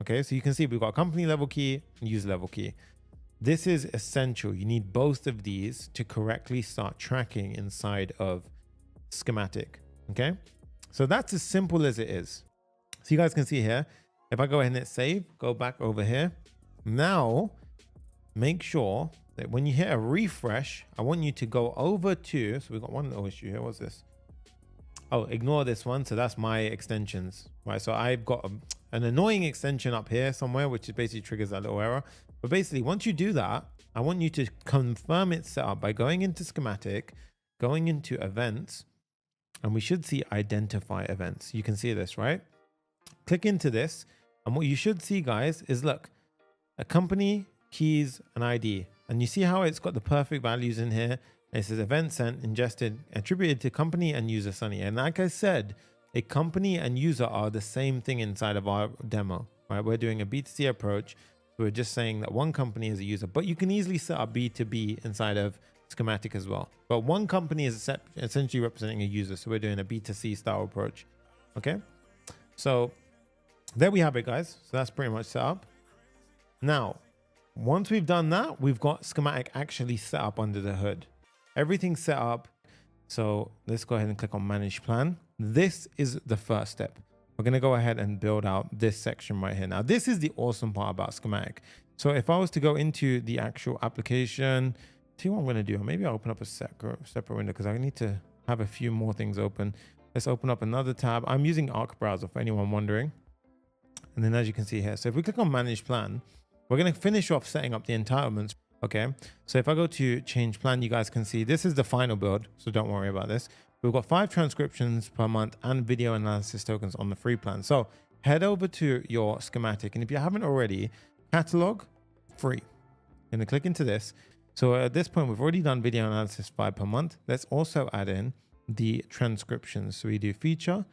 Okay, so you can see we've got a company level key and user level key. This is essential. You need both of these to correctly start tracking inside of Schematic. Okay, so that's as simple as it is. So you guys can see here, if I go ahead and hit save, go back over here. Now, make sure that when you hit a refresh, I want you to go over to, so we've got one little issue here. What's this? Oh, ignore this one. So that's my extensions, right? So I've got an annoying extension up here somewhere, which basically triggers that little error. But basically, once you do that, I want you to confirm its setup by going into Schematic, going into events, and we should see identify events. You can see this, right? Click into this. And what you should see, guys, is look, a company, keys, and ID. And you see how it's got the perfect values in here. It says event sent, ingested, attributed to company and user Sunny. And like I said, a company and user are the same thing inside of our demo, right? We're doing a B2C approach. We're just saying that one company is a user, but you can easily set up B2B inside of Schematic as well. But one company is essentially representing a user. So we're doing a B2C style approach. Okay. So there we have it, guys. So that's pretty much set up. Now, once we've done that, we've got Schematic actually set up under the hood. Everything's set up. So let's go ahead and click on manage plan. This is the first step. We're going to go ahead and build out this section right here. Now, this is the awesome part about Schematic. So if I was to go into the actual application, see what I'm going to do. Maybe I'll open up a separate window because I need to have a few more things open. Let's open up another tab. I'm using Arc Browser for anyone wondering. And then as you can see here, so if we click on manage plan, we're going to finish off setting up the entitlements. Okay, so if I go to change plan, you guys can see this is the final build. So don't worry about this. We've got 5 transcriptions per month and video analysis tokens on the free plan. So head over to your Schematic. And if you haven't already, catalog free. I'm going to click into this. So at this point, we've already done video analysis 5 per month. Let's also add in the transcriptions. So we do feature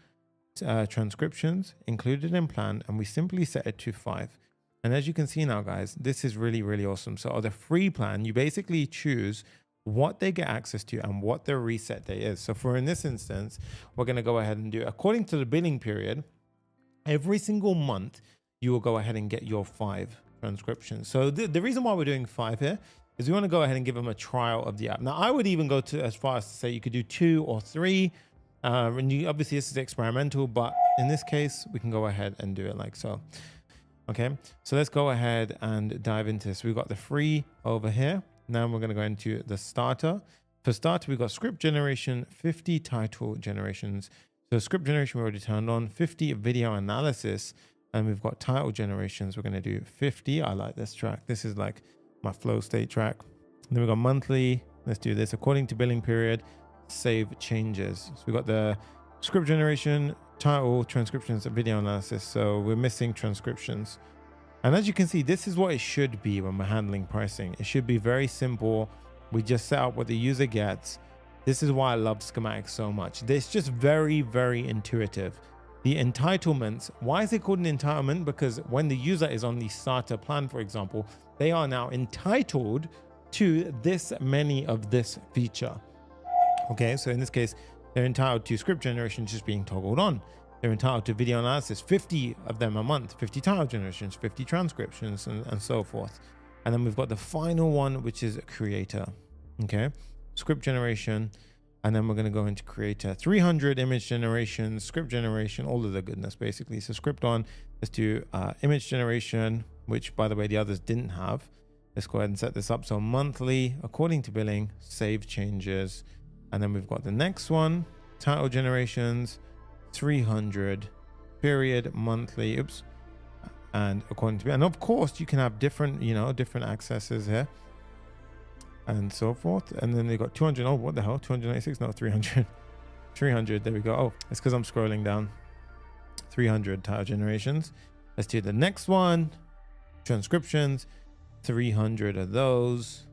transcriptions included in plan, and we simply set it to 5. And as you can see now, guys, this is really, really awesome. So on the free plan, you basically choose what they get access to and what their reset day is. So for in this instance, we're going to go ahead and do, according to the billing period, every single month, you will go ahead and get your 5 transcriptions. So the reason why we're doing 5 here is we want to go ahead and give them a trial of the app. Now, I would even go to as far as to say you could do 2 or 3. And obviously this is experimental, but in this case, we can go ahead and do it like so. Okay, so let's go ahead and dive into this. We've got the free over here. Now we're going to go into the starter. For starter, we've got script generation, 50 title generations. So script generation we already turned on, 50 video analysis, and we've got title generations. We're going to do 50. I like this track. This is like my flow state track. And then we've got monthly. Let's do this. According to billing period, save changes. So we've got the script generation, title, transcriptions, and video analysis. So we're missing transcriptions. And as you can see, this is what it should be when we're handling pricing. It should be very simple. We just set up what the user gets. This is why I love schematics so much. It's just very, very intuitive. The entitlements, why is it called an entitlement? Because when the user is on the starter plan, for example, they are now entitled to this many of this feature. Okay, so in this case, they're entitled to script generation just being toggled on. They're entitled to video analysis, 50 of them a month, 50 title generations, 50 transcriptions, and so forth. And then we've got the final one, which is a creator. Okay, script generation. And then we're going to go into creator, 300 image generation, script generation, all of the goodness, basically. So script on, let's do image generation, which by the way, the others didn't have. Let's go ahead and set this up. So monthly, according to billing, save changes. And then we've got the next one, title generations, 300 period monthly, oops, and according to, and of course you can have different, you know, different accesses here and so forth. And then they got 200. Oh, what the hell? 296? No, 300. 300. There we go. Oh, it's because I'm scrolling down. 300 title generations. Let's do the next one. Transcriptions. 300 of those.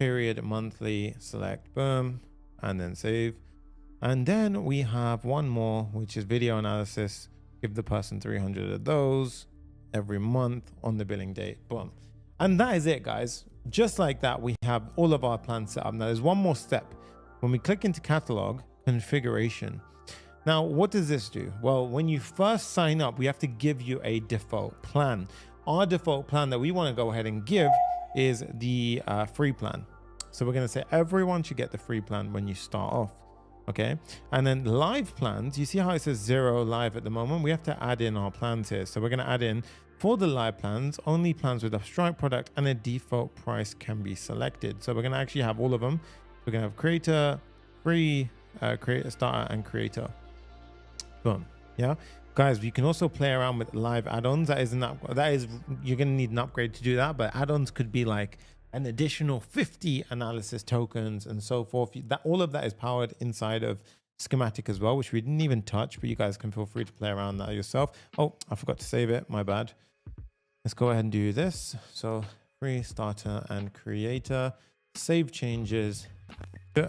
Period monthly. Select. Boom. And then save. And then we have one more, which is video analysis. Give the person 300 of those every month on the billing date. Boom. And that is it, guys. Just like that, we have all of our plans set up. Now, there's one more step. When we click into catalog, configuration. Now, what does this do? Well, when you first sign up, we have to give you a default plan. Our default plan that we want to go ahead and give is the free plan. So we're going to say everyone should get the free plan when you start off. Okay, and then live plans, you see how it says 0 live at the moment? We have to add in our plans here. So we're going to add in, for the live plans, only plans with a Stripe product and a default price can be selected. So we're going to actually have all of them. We're going to have creator, free, creator, starter, and creator. Boom. Yeah, guys, you can also play around with live add-ons. That is you're going to need an upgrade to do that, but add-ons could be like an additional 50 analysis tokens and so forth. That all of that is powered inside of Schematic as well, which we didn't even touch, but you guys can feel free to play around that yourself. Oh, I forgot to save it. My bad. Let's go ahead and do this. So free, starter, and creator, save changes.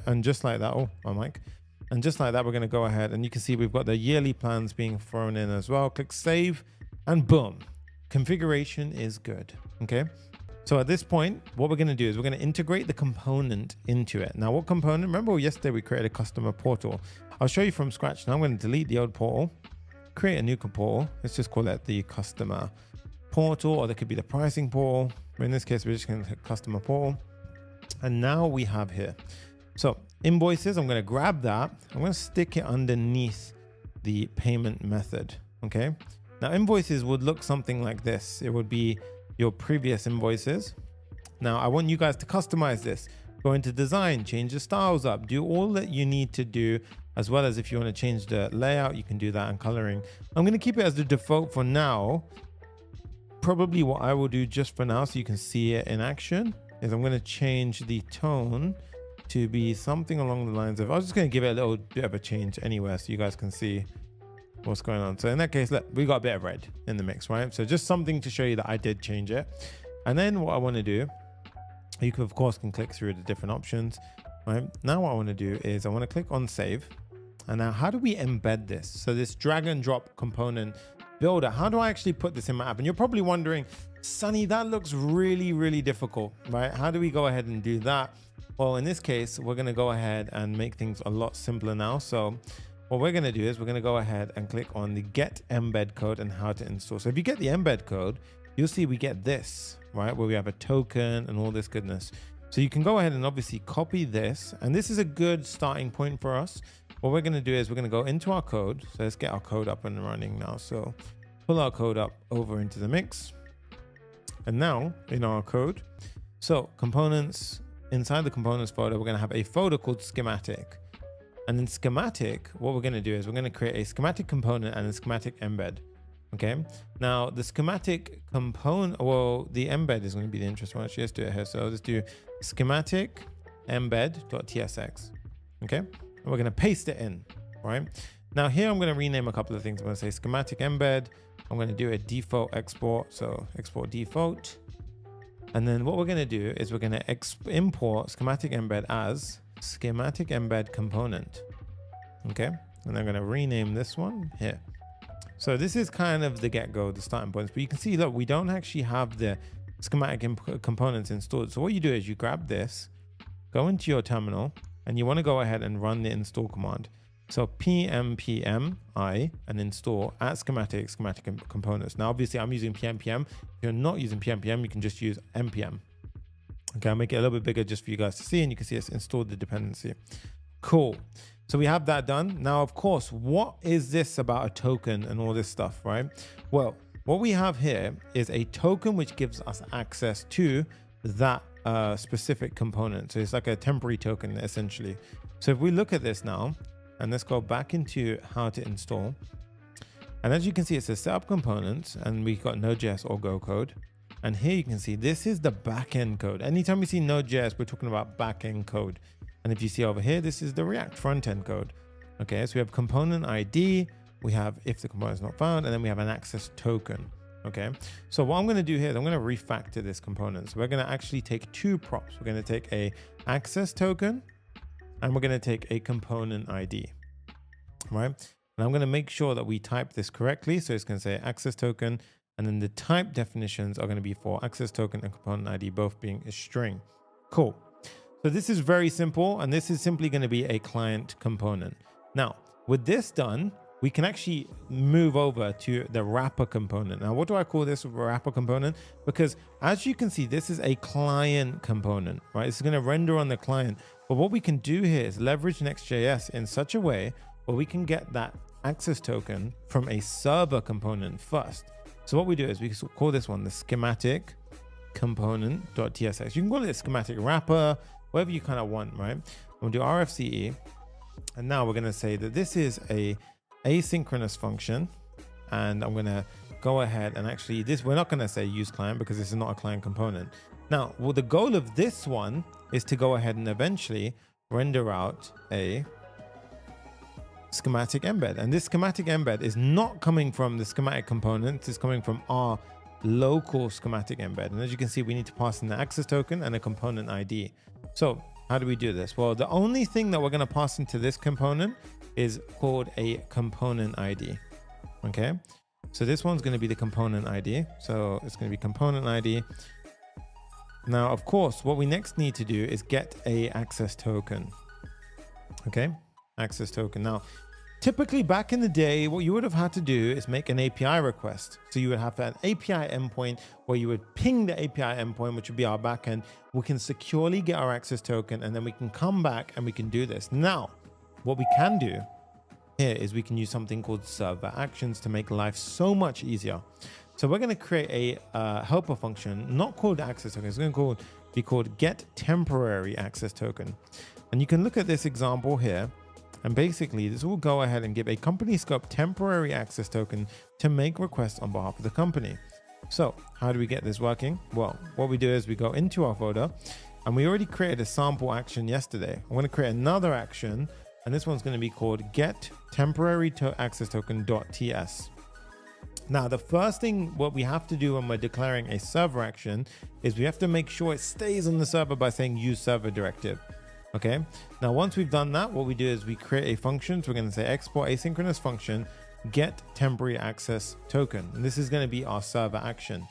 And just like that, oh, my mic. And just like that, we're going to go ahead and you can see we've got the yearly plans being thrown in as well. Click save and boom, configuration is good. Okay. So at this point, what we're going to do is we're going to integrate the component into it. Now, what component? Remember yesterday we created a customer portal. I'll show you from scratch. Now I'm going to delete the old portal, create a new portal. Let's just call it the customer portal, or there could be the pricing portal. In this case, we're just going to click customer portal. And now we have here. So invoices, I'm going to grab that. I'm going to stick it underneath the payment method. Okay. Now invoices would look something like this. It would be your previous invoices. Now I want you guys to customize this. Go into design, change the styles up, do all that you need to do, as well as if you want to change the layout, you can do that, and coloring. I'm going to keep it as the default for now. Probably what I will do just for now, so you can see it in action, is I'm going to change the tone to be something along the lines of, I was just going to give it a little bit of a change anywhere so you guys can see what's going on. So in that case, look, we got a bit of red in the mix, right? So just something to show you that I did change it. And then what I want to do, you can, of course, can click through the different options, right? Now what I want to do is I want to click on save. And now how do we embed this? So this drag and drop component builder, how do I actually put this in my app? And you're probably wondering, Sunny, that looks really, really difficult, right? How do we go ahead and do that? Well, in this case, we're going to go ahead and make things a lot simpler now. So what we're going to do is we're going to go ahead and click on the get embed code and how to install. So if you get the embed code, you'll see we get this, right? Where we have a token and all this goodness. So you can go ahead and obviously copy this. And this is a good starting point for us. What we're going to do is we're going to go into our code. So let's get our code up and running now. So pull our code up over into the mix. And now in our code, So components, inside the components folder, we're going to have a folder called schematic. And in schematic, what we're going to do is we're going to create a schematic component and a schematic embed. Okay. Now the schematic component, well, the embed is going to be the interesting one. Actually, let's do it here. So let's do schematic embed.tsx. Okay. And we're going to paste it in, right? Now here, I'm going to rename a couple of things. I'm going to say schematic embed. I'm going to do a default export. So export default. And then what we're going to do is we're going to import schematic embed as schematic embed component. Okay. And I'm going to rename this one here. So this is kind of the get-go, the starting points, but you can see, look, we don't actually have the schematic components installed. So what you do is you grab this, go into your terminal, and you want to go ahead and run the install command. So pmpmi and install at schematic components. Now, obviously I'm using pmpm. If you're not using pmpm, you can just use npm. Okay, I'll make it a little bit bigger just for you guys to see, and you can see it's installed the dependency. Cool. So we have that done. Now, of course, what is this about a token and all this stuff, right? Well, what we have here is a token which gives us access to that specific component. So it's like a temporary token, essentially. So if we look at this now, and let's go back into how to install. And as you can see, it says setup components, and we've got Node.js or Go code. And here you can see this is the backend code. Anytime we see Node.js, we're talking about backend code. And if you see over here, this is the React front-end code. Okay, so we have component ID, we have if the component is not found, and then we have an access token. Okay, so what I'm going to do here is I'm going to refactor this component. So we're going to actually take two props. We're going to take a access token, and we're going to take a component ID, right? And I'm going to make sure that we type this correctly. So it's going to say access token, and then the type definitions are going to be for access token and component ID, both being a string. Cool. So this is very simple, and this is simply going to be a client component. Now, with this done, we can actually move over to the wrapper component. Now, what do I call this wrapper component? Because as you can see, this is a client component, right? It's going to render on the client. But what we can do here is leverage Next.js in such a way where we can get that access token from a server component first. So what we do is we call this one the schematic component.tsx. You can call it a schematic wrapper, whatever you kind of want, right? We'll do RFCE. And now we're going to say that this is a asynchronous function. And I'm going to go ahead and actually we're not going to say use client because this is not a client component. Now, well, the goal of this one is to go ahead and eventually render out a schematic embed. And this schematic embed is not coming from the schematic component. It's coming from our local schematic embed. And as you can see, we need to pass in the access token and a component ID. So how do we do this? Well, the only thing that we're going to pass into this component is called a component ID. Okay. So this one's going to be the component ID. So it's going to be component ID. Now, of course, what we next need to do is get a access token. Okay. Access token. Now, typically back in the day, what you would have had to do is make an API request. So you would have an API endpoint where you would ping the API endpoint, which would be our backend. We can securely get our access token, and then we can come back and we can do this. Now, what we can do here is we can use something called server actions to make life so much easier. So we're going to create a helper function, not called access token. It's going to be called get temporary access token. And you can look at this example here. And basically, this will go ahead and give a company scope temporary access token to make requests on behalf of the company. So how do we get this working? Well, what we do is we go into our folder, and we already created a sample action yesterday. I'm going to create another action, and this one's going to be called get temporary access token.ts. Now, the first thing what we have to do when we're declaring a server action is we have to make sure it stays on the server by saying use server directive. Okay, now once we've done that, what we do is we create a function. So we're going to say export asynchronous function get temporary access token. And this is going to be our server action.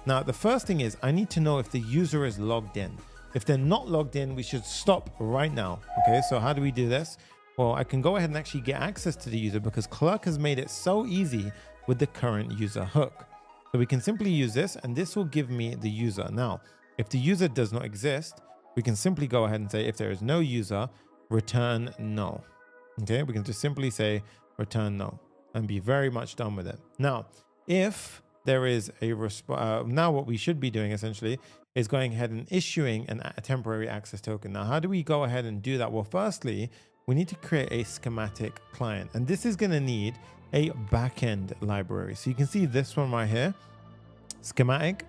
Now, the first thing is I need to know if the user is logged in. If they're not logged in, we should stop right now. Okay, so how do we do this? Well, I can go ahead and actually get access to the user because Clerk has made it so easy with the current user hook. So we can simply use this, and this will give me the user. Now, if the user does not exist, we can simply go ahead and say if there is no user, return no. Okay, we can just simply say return no and be very much done with it. Now, if there is a now what we should be doing essentially is going ahead and issuing a temporary access token. Now, how do we go ahead and do that? Well, firstly, we need to create a schematic client, and this is going to need a backend library. So you can see this one right here, schematic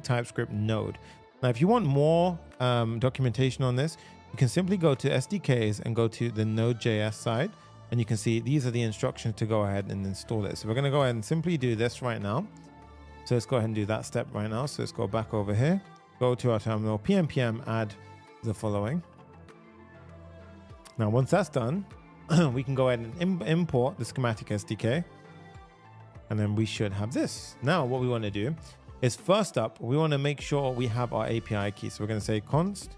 TypeScript node. Now, if you want more documentation on this, you can simply go to SDKs and go to the Node.js side, and you can see these are the instructions to go ahead and install it. So we're going to go ahead and simply do this right now. So let's go ahead and do that step right now. So let's go back over here, go to our terminal, pnpm add the following. Now, once that's done, we can go ahead and import the schematic SDK, and then we should have this. Now, what we want to do is, first up, we want to make sure we have our API key. So we're going to say const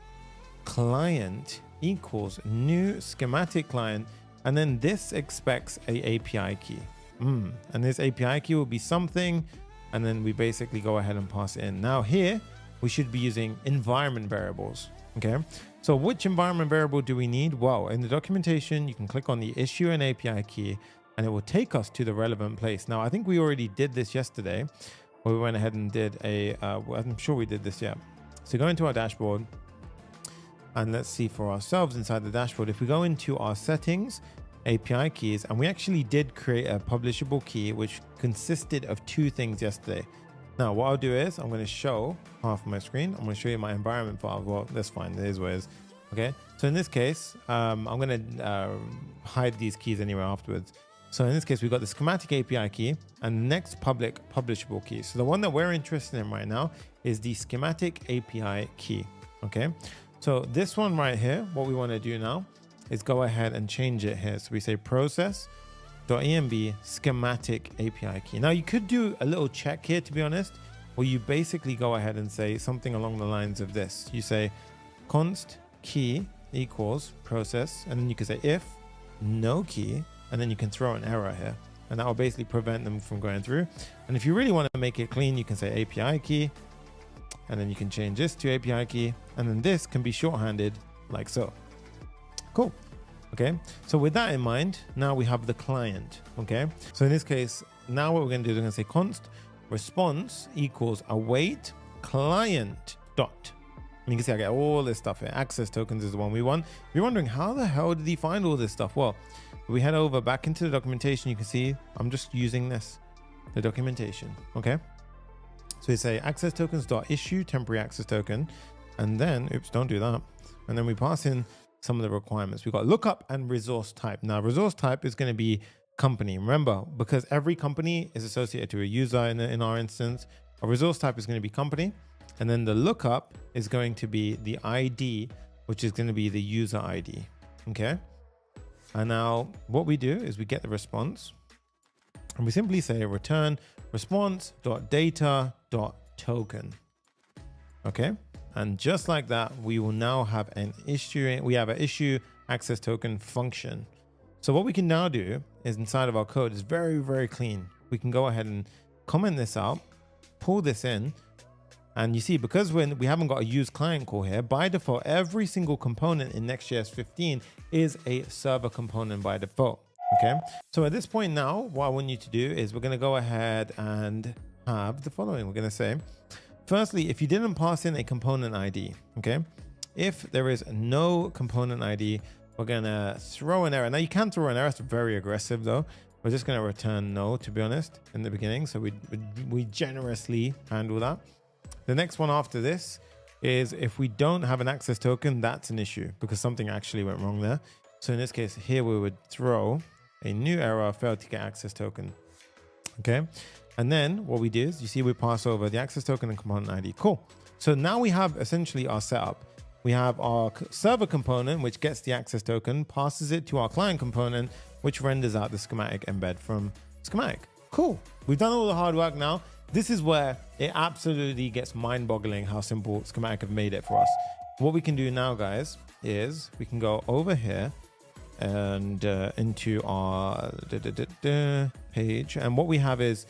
client equals new schematic client, and then this expects a API key. And this API key will be something, and then we basically go ahead and pass it in. Now here, we should be using environment variables, okay? So which environment variable do we need? Well, in the documentation, you can click on the issue an API key, and it will take us to the relevant place. Now, I think we already did this yesterday, where we went ahead and did I'm sure we did this, yeah. So go into our dashboard, and let's see for ourselves inside the dashboard. If we go into our settings, API keys, and we actually did create a publishable key, which consisted of two things yesterday. Now, what I'll do is I'm going to show half of my screen. I'm going to show you my environment file. Well, that's fine. It is what it is. Okay. So in this case, I'm going to hide these keys anyway afterwards. So in this case, we've got the schematic API key and the next public publishable key. So the one that we're interested in right now is the schematic API key. Okay. So this one right here, what we want to do now is go ahead and change it here. So we say process.env schematic API key. Now you could do a little check here, to be honest, where you basically go ahead and say something along the lines of this. You say const key equals process, and then you can say if no key, and then you can throw an error here, and that will basically prevent them from going through. And if you really want to make it clean, you can say API key, and then you can change this to API key, and then this can be shorthanded like so. Cool. Okay, so with that in mind, now we have the client. Okay, so in this case, now what we're going to do is we're going to say const response equals await client dot. And you can see I get all this stuff here. Access tokens is the one we want. If you're wondering how the hell did he find all this stuff? Well, if we head over back into the documentation, you can see I'm just using this, the documentation. Okay, so we say access tokens dot issue temporary access token, and then oops, don't do that. And then we pass in some of the requirements. We've got lookup and resource type. Now, resource type is going to be company. Remember, because every company is associated to a user in our instance, a resource type is going to be company. And then the lookup is going to be the ID, which is going to be the user ID. Okay. And now what we do is we get the response, and we simply say return response.data.token. Okay. And just like that, we will now have an issue. We have an issue access token function. So what we can now do is inside of our code is very, very clean. We can go ahead and comment this out, pull this in. And you see, because we haven't got a use client call here, by default, every single component in Next.js 15 is a server component by default. Okay. So at this point now, what I want you to do is we're going to go ahead and have the following. We're going to say, firstly, if you didn't pass in a component ID, okay, if there is no component ID, we're going to throw an error. Now you can throw an error. It's very aggressive though. We're just going to return no, to be honest, in the beginning. So we generously handle that. The next one after this is if we don't have an access token, that's an issue because something actually went wrong there. So in this case here, we would throw a new error, failed to get access token. Okay. And then what we do is, you see, we pass over the access token and component ID. Cool. So now we have essentially our setup. We have our server component, which gets the access token, passes it to our client component, which renders out the schematic embed from schematic. Cool. We've done all the hard work now. This is where it absolutely gets mind-boggling how simple schematic have made it for us. What we can do now, guys, is we can go over here and into our page. And what we have is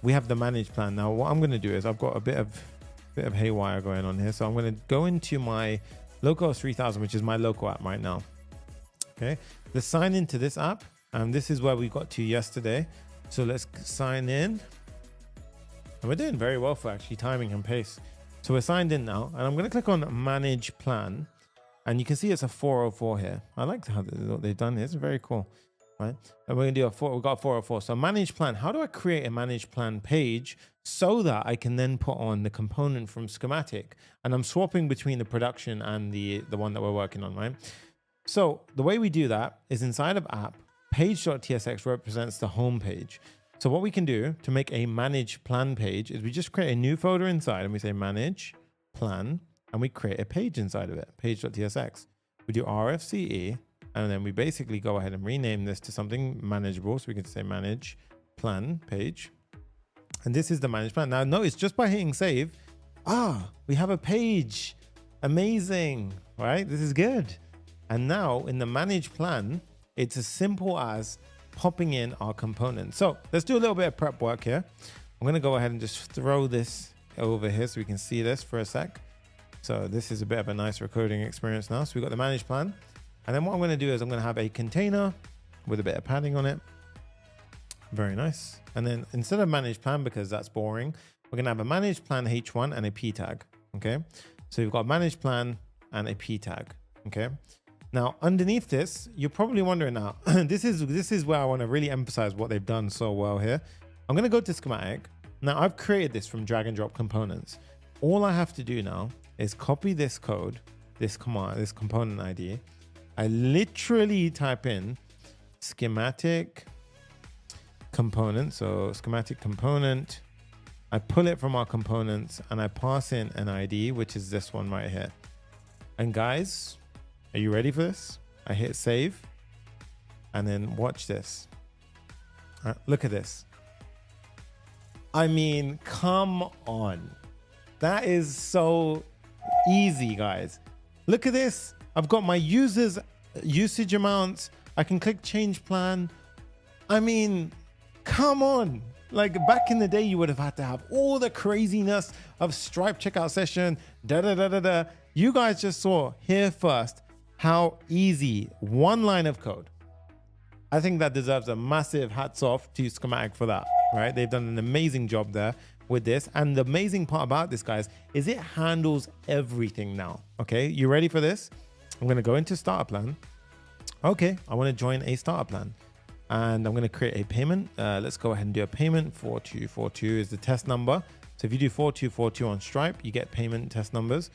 we have the manage plan. Now, what I'm going to do is I've got a bit of haywire going on here. So I'm going to go into my localhost 3000, which is my local app right now. Okay. Let's sign into this app. And this is where we got to yesterday. So let's sign in. And we're doing very well for actually timing and pace. So we're signed in now, and I'm going to click on manage plan, and you can see it's a 404 here. I like how what they've done here. It's very cool, right? And we're going to do we've got 404. So manage plan. How do I create a manage plan page so that I can then put on the component from schematic? And I'm swapping between the production and the one that we're working on, right? So the way we do that is inside of app, page.tsx represents the home page. So what we can do to make a manage plan page is we just create a new folder inside and we say manage plan, and we create a page inside of it, page.tsx. We do RFCE, and then we basically go ahead and rename this to something manageable. So we can say manage plan page. And this is the manage plan. Now notice just by hitting save, we have a page. Amazing, right? This is good. And now in the manage plan, it's as simple as popping in our components. So let's do a little bit of prep work here. I'm going to go ahead and just throw this over here so we can see this for a sec. So this is a bit of a nicer coding experience now. So we've got the manage plan. And then what I'm going to do is I'm going to have a container with a bit of padding on it. Very nice. And then instead of manage plan, because that's boring, we're going to have a manage plan H1 and a P tag. Okay. So we've got manage plan and a P tag. Okay. Now, underneath this, you're probably wondering now, this is where I want to really emphasize what they've done so well here. I'm going to go to schematic. Now, I've created this from drag and drop components. All I have to do now is copy this code, this command, this component ID. I literally type in schematic component. So schematic component. I pull it from our components and I pass in an ID, which is this one right here. And guys, are you ready for this? I hit save and then watch this. Look at this. I mean, come on. That is so easy, guys. Look at this. I've got my users usage amounts. I can click change plan. I mean, come on. Like back in the day, you would have had to have all the craziness of Stripe checkout session, You guys just saw here first how easy one line of code. I think that deserves a massive hats off to Schematic for that, right? They've done an amazing job there with this. And the amazing part about this, guys, is it handles everything now. Okay, you ready for this? I'm going to go into starter plan. Okay, I want to join a starter plan and I'm going to create a payment. Let's go ahead and do a payment. 4242 is the test number. So if you do 4242 on Stripe, you get payment test numbers.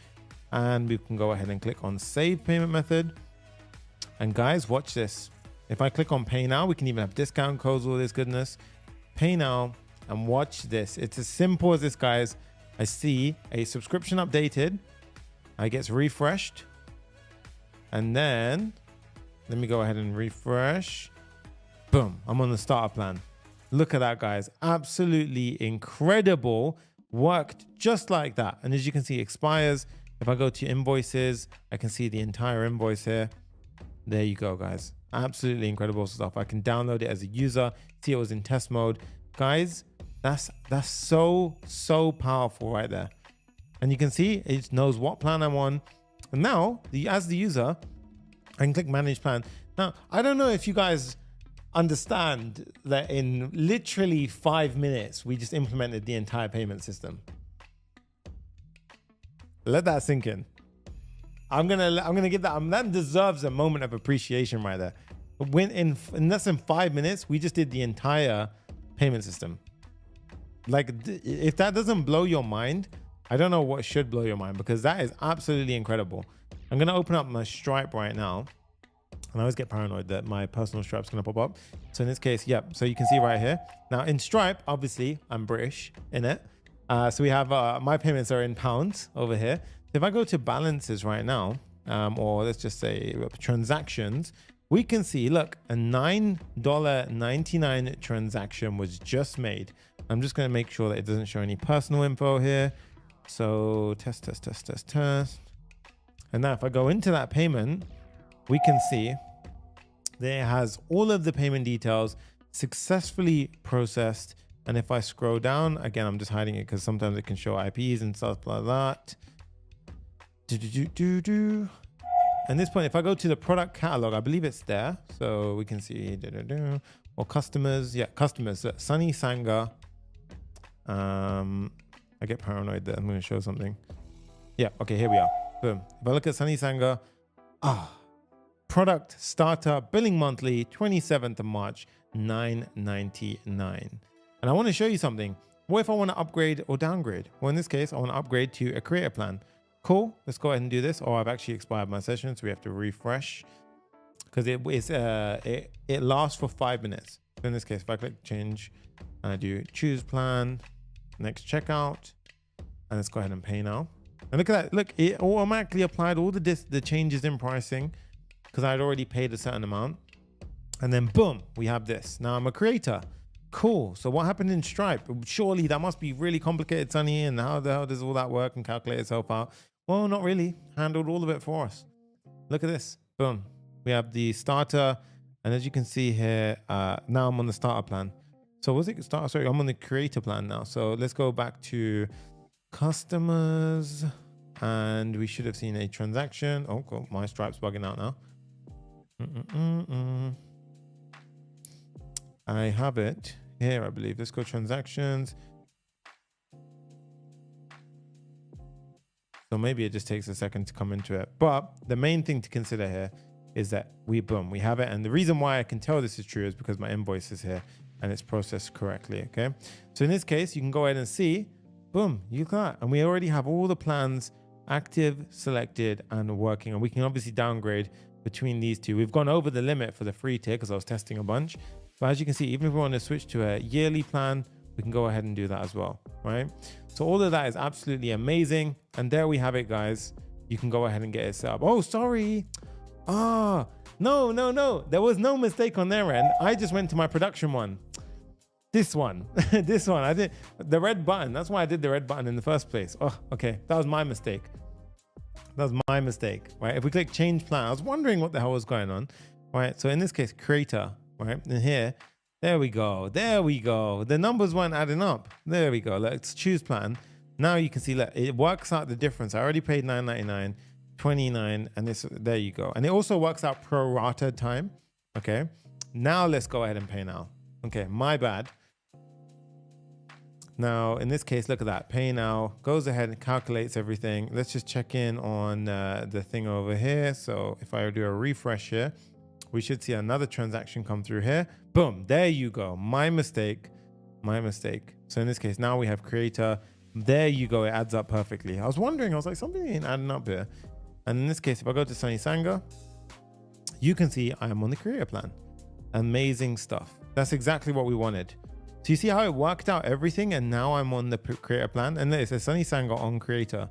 And we can go ahead and click on save payment method. And guys, watch this. If I click on pay now, we can even have discount codes, all this goodness. Pay now and watch this. It's as simple as this, guys. I see a subscription updated. It gets refreshed. And then let me go ahead and refresh. Boom, I'm on the starter plan. Look at that, guys. Absolutely incredible. Worked just like that. And as you can see, expires. If I go to invoices, I can see the entire invoice here. There you go, guys. Absolutely incredible stuff. I can download it as a user, see it was in test mode. Guys, that's so powerful right there. And you can see it knows what plan I'm on. And now, as the user, I can click manage plan. Now, I don't know if you guys understand that in literally 5 minutes, we just implemented the entire payment system. Let that sink in. I'm gonna give that deserves a moment of appreciation right there. When in less than 5 minutes, we just did the entire payment system. Like, if that doesn't blow your mind, I don't know what should blow your mind, because that is absolutely incredible. I'm gonna open up my Stripe right now. And I always get paranoid that my personal Stripe's gonna pop up. So in this case, yep. So you can see right here. Now in Stripe, obviously I'm British in it. So we have my payments are in pounds over here. If I go to balances right now, or let's just say transactions, we can see, look, a $9.99 transaction was just made. I'm just going to make sure that it doesn't show any personal info here. So test. And now if I go into that payment, we can see that it has all of the payment details successfully processed. And if I scroll down, again, I'm just hiding it because sometimes it can show IPs and stuff like that. At this point, if I go to the product catalog, I believe it's there. So we can see, or customers. Yeah, customers. Sunny Sangha. I get paranoid that I'm going to show something. Yeah, okay, here we are. Boom. If I look at Sunny Sanga, product starter billing monthly 27th of March, $9.99. And I want to show you something. What if I want to upgrade or downgrade? Well, in this case, I want to upgrade to a creator plan. Cool. Let's go ahead and do this. Oh, I've actually expired my session, so we have to refresh because it lasts for 5 minutes. So in this case, if I click change and I do choose plan, next checkout, and let's go ahead and pay now. And look at that. Look, it automatically applied all the changes in pricing because I'd already paid a certain amount. And then boom, we have this. Now I'm a creator. Cool. So what happened in Stripe? Surely that must be really complicated, Sunny. And how the hell does all that work and calculate itself out? Well, not really. Handled all of it for us. Look at this. Boom. We have the starter. And as you can see here, now I'm on the starter plan. So was it starter? Sorry, I'm on the creator plan now. So let's go back to customers. And we should have seen a transaction. Oh, cool. My Stripe's bugging out now. I have it here, I believe. Let's go transactions. So maybe it just takes a second to come into it. But the main thing to consider here is that we have it. And the reason why I can tell this is true is because my invoice is here and it's processed correctly, okay? So in this case, you can go ahead and see, boom, you got, and we already have all the plans active, selected, and working. And we can obviously downgrade between these two. We've gone over the limit for the free tier because I was testing a bunch. But as you can see, even if we want to switch to a yearly plan, we can go ahead and do that as well, right? So all of that is absolutely amazing. And there we have it, guys. You can go ahead and get it set up. Oh, sorry. No. There was no mistake on their end. I just went to my production one. This one. This one. I did the red button. That's why I did the red button in the first place. Oh, okay. That was my mistake. That was my mistake, right? If we click change plan, I was wondering what the hell was going on, right? So in this case, creator, right? And here, there we go. There we go. The numbers weren't adding up. There we go. Let's choose plan. Now you can see that it works out the difference. I already paid $9.99, $29, and this, there you go. And it also works out pro rata time. Okay. Now let's go ahead and pay now. Okay. My bad. Now, in this case, look at that. Pay now goes ahead and calculates everything. Let's just check in on the thing over here. So if I do a refresh here, we should see another transaction come through here. Boom. There you go. My mistake. My mistake. So in this case, now we have creator. There you go. It adds up perfectly. I was wondering, I was like, something ain't adding up here. And in this case, if I go to Sunny Sanga, you can see I am on the creator plan. Amazing stuff. That's exactly what we wanted. So you see how it worked out everything, and now I'm on the creator plan, and it says Sunny Sanga on creator.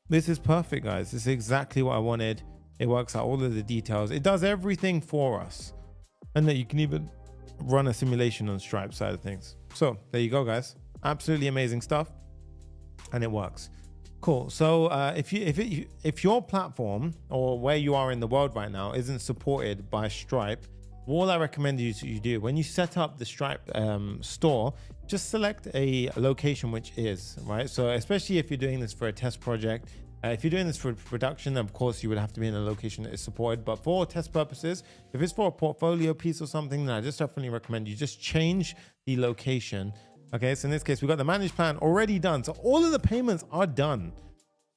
This is perfect, guys. This is exactly what I wanted. It works out all of the details. It does everything for us, and that you can even run a simulation on Stripe side of things. So there you go, guys. Absolutely amazing stuff, and it works. Cool. So if your platform or where you are in the world right now isn't supported by Stripe, all I recommend you do when you set up the Stripe store, just select a location which is, right? So especially if you're doing this for a test project, if you're doing this for production, of course you would have to be in a location that is supported. But for test purposes, if it's for a portfolio piece or something, then I just definitely recommend you just change the location. Okay, so in this case, we got the managed plan already done. So all of the payments are done,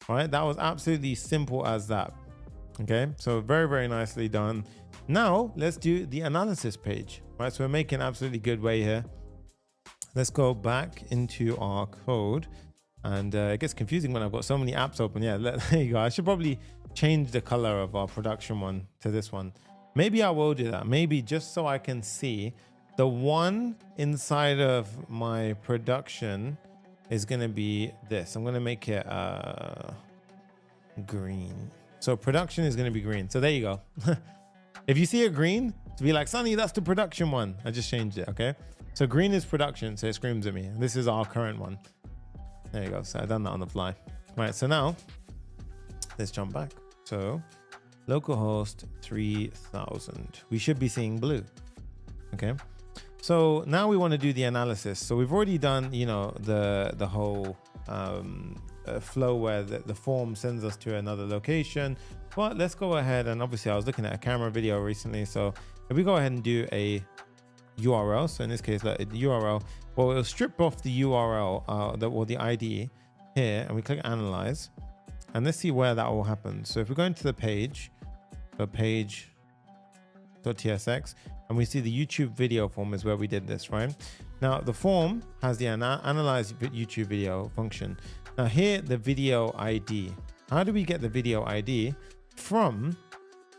right? That was absolutely simple as that. Okay, so very, very nicely done. Now let's do the analysis page, right? So we're making absolutely good way here. Let's go back into our code, and it gets confusing when I've got so many apps open. Yeah, there you go. I should probably change the color of our production one to this one. Maybe I will do that. Maybe just so I can see the one inside of my production is going to be this. I'm going to make it green. So production is going to be green. So there you go. If you see a green, to be like, Sunny, that's the production one. I just changed it, okay? So green is production, so it screams at me. This is our current one. There you go. So I've done that on the fly. Right, so now let's jump back. So localhost 3000. We should be seeing blue, okay? So now we want to do the analysis. So we've already done, you know, the whole flow where the form sends us to another location. But let's go ahead, and obviously I was looking at a camera video recently. So if we go ahead and do a URL. So in this case, the URL, well, it'll strip off the URL or the ID here, and we click analyze, and let's see where that will happen. So if we go into the page, so page.tsx, and we see the YouTube video form is where we did this, right? Now the form has the analyze YouTube video function. Now here, the video ID. How do we get the video ID from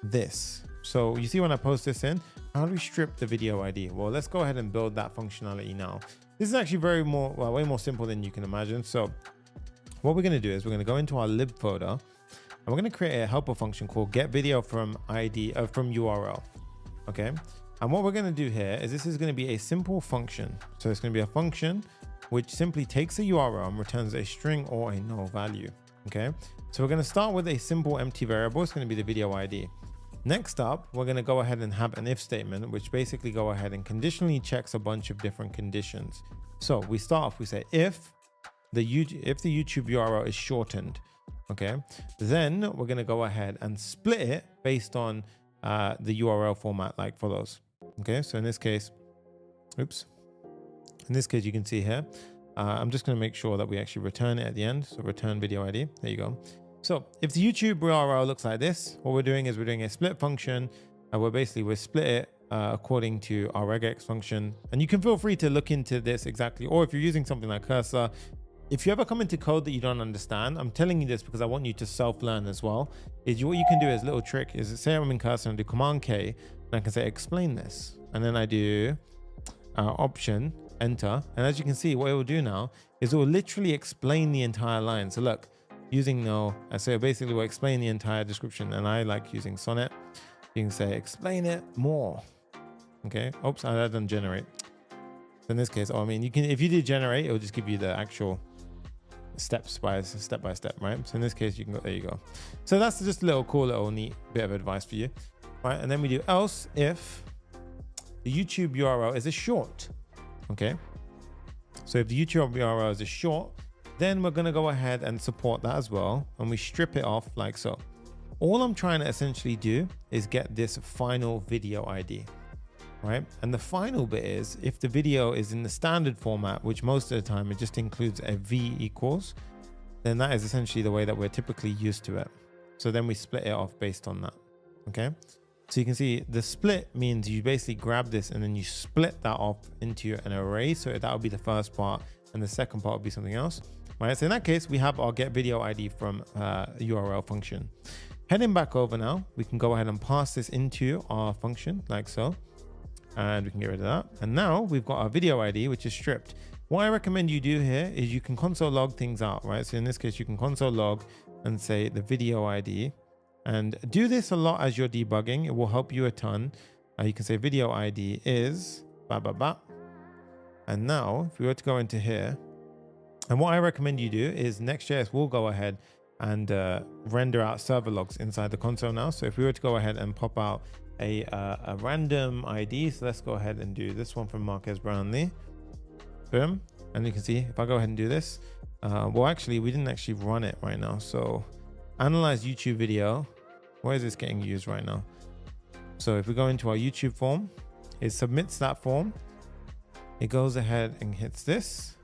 this? So you see when I post this in, how do we strip the video ID? Well, let's go ahead and build that functionality now. This is actually way more simple than you can imagine. So what we're going to do is we're going to go into our lib folder, and we're going to create a helper function called get video from URL. Okay. And what we're going to do here is this is going to be a simple function. So it's going to be a function which simply takes a URL and returns a string or a null value. Okay. So we're going to start with a simple empty variable. It's going to be the video ID. Next up, we're going to go ahead and have an if statement, which basically go ahead and conditionally checks a bunch of different conditions. So we start off, we say if the YouTube URL is shortened, okay, then we're going to go ahead and split it based on the URL format like follows. Okay, so in this case, you can see here, I'm just going to make sure that we actually return it at the end. So return video ID. There you go. So if the YouTube URL looks like this, what we're doing is we're doing a split function, and we're split it according to our regex function. And you can feel free to look into this exactly, or if you're using something like Cursor, if you ever come into code that you don't understand, I'm telling you this because I want you to self-learn as well, is what you can do as a little trick is say I'm in Cursor and do Command K, and I can say explain this, and then I do Option Enter, and as you can see, what it will do now is it will literally explain the entire line. So look, using no, so basically we'll explain the entire description, and I like using Sonnet. You can say explain it more. Okay, oops, I didn't generate. So in this case, I mean, you can, if you do generate, it will just give you the actual step by step, right? So in this case, you can go, there you go. So that's just a cool little neat bit of advice for you, right? And then we do else if the YouTube URL is a short, okay? So if the YouTube URL is a short, then we're gonna go ahead and support that as well, and we strip it off like so. All I'm trying to essentially do is get this final video ID, right? And the final bit is if the video is in the standard format, which most of the time it just includes a v equals, then that is essentially the way that we're typically used to it. So then we split it off based on that, okay? So you can see the split means you basically grab this and then you split that off into an array. So that would be the first part, and the second part would be something else, right? So in that case, we have our get video ID from URL function. Heading back over now, we can go ahead and pass this into our function like so, and we can get rid of that. And now we've got our video ID, which is stripped. What I recommend you do here is you can console log things out, right? So in this case, you can console log and say the video ID, and do this a lot as you're debugging. It will help you a ton. You can say video ID is and now if we were to go into here, and what I recommend you do is Next.js will go ahead and render out server logs inside the console now. So if we were to go ahead and pop out a random ID, so let's go ahead and do this one from Marquez Brownlee, boom, and you can see if I go ahead and do this, well actually we didn't actually run it right now. So analyze YouTube video, where is this getting used right now? So if we go into our YouTube form, it submits that form, it goes ahead and hits this,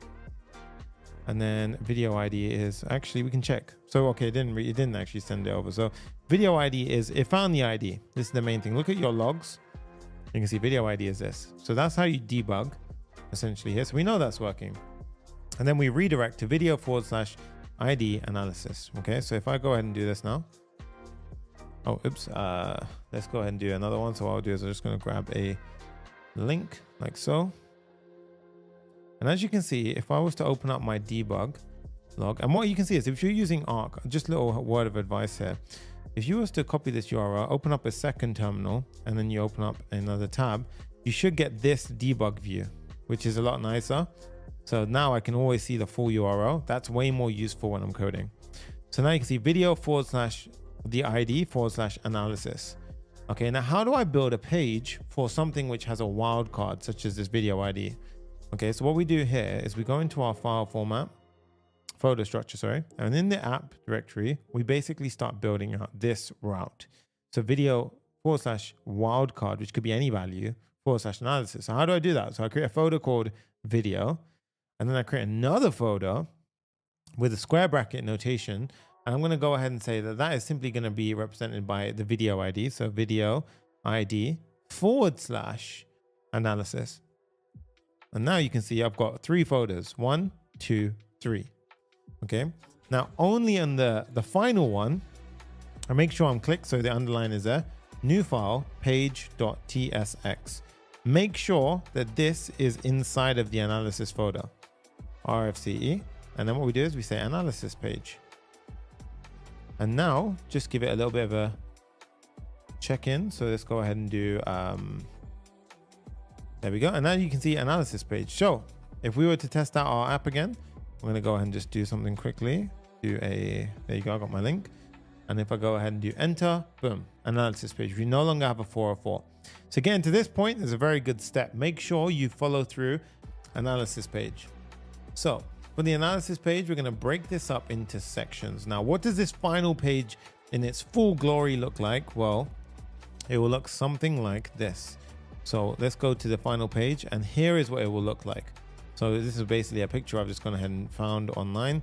and then video ID is actually, we can check. So okay, it didn't actually send it over. So video ID is, it found the ID. This is the main thing. Look at your logs. You can see video ID is this. So that's how you debug essentially here. So we know that's working. And then we redirect to video/ID analysis. Okay, so if I go ahead and do this now. Oh, oops. Let's go ahead and do another one. So what I'll do is I'm just going to grab a link like so. And as you can see, if I was to open up my debug log, and what you can see is if you're using Arc, just a little word of advice here. If you was to copy this URL, open up a second terminal, and then you open up another tab, you should get this debug view, which is a lot nicer. So now I can always see the full URL. That's way more useful when I'm coding. So now you can see video/the ID/analysis. Okay, now how do I build a page for something which has a wildcard, such as this video ID? Okay, so what we do here is we go into our file format, folder structure, sorry, and in the app directory, we basically start building out this route. So video/wildcard, which could be any value, /analysis. So how do I do that? So I create a folder called video, and then I create another folder with a square bracket notation. And I'm going to go ahead and say that that is simply going to be represented by the video ID. So video ID / analysis. And now you can see I've got 3 folders, 1, 2, 3. Okay. Now only on the final one, I make sure I'm clicked so the underline is there. New file, page.tsx. Make sure that this is inside of the analysis folder, RFCE. And then what we do is we say analysis page. And now just give it a little bit of a check-in. So let's go ahead and do, there we go. And now you can see analysis page. So if we were to test out our app again, I'm going to go ahead and just do something quickly. There you go, I got my link. And if I go ahead and do enter, boom, analysis page. We no longer have a 404. So getting to this point is a very good step. Make sure you follow through analysis page. So for the analysis page, we're going to break this up into sections. Now, what does this final page in its full glory look like? Well, it will look something like this. So let's go to the final page, and here is what it will look like. So this is basically a picture I've just gone ahead and found online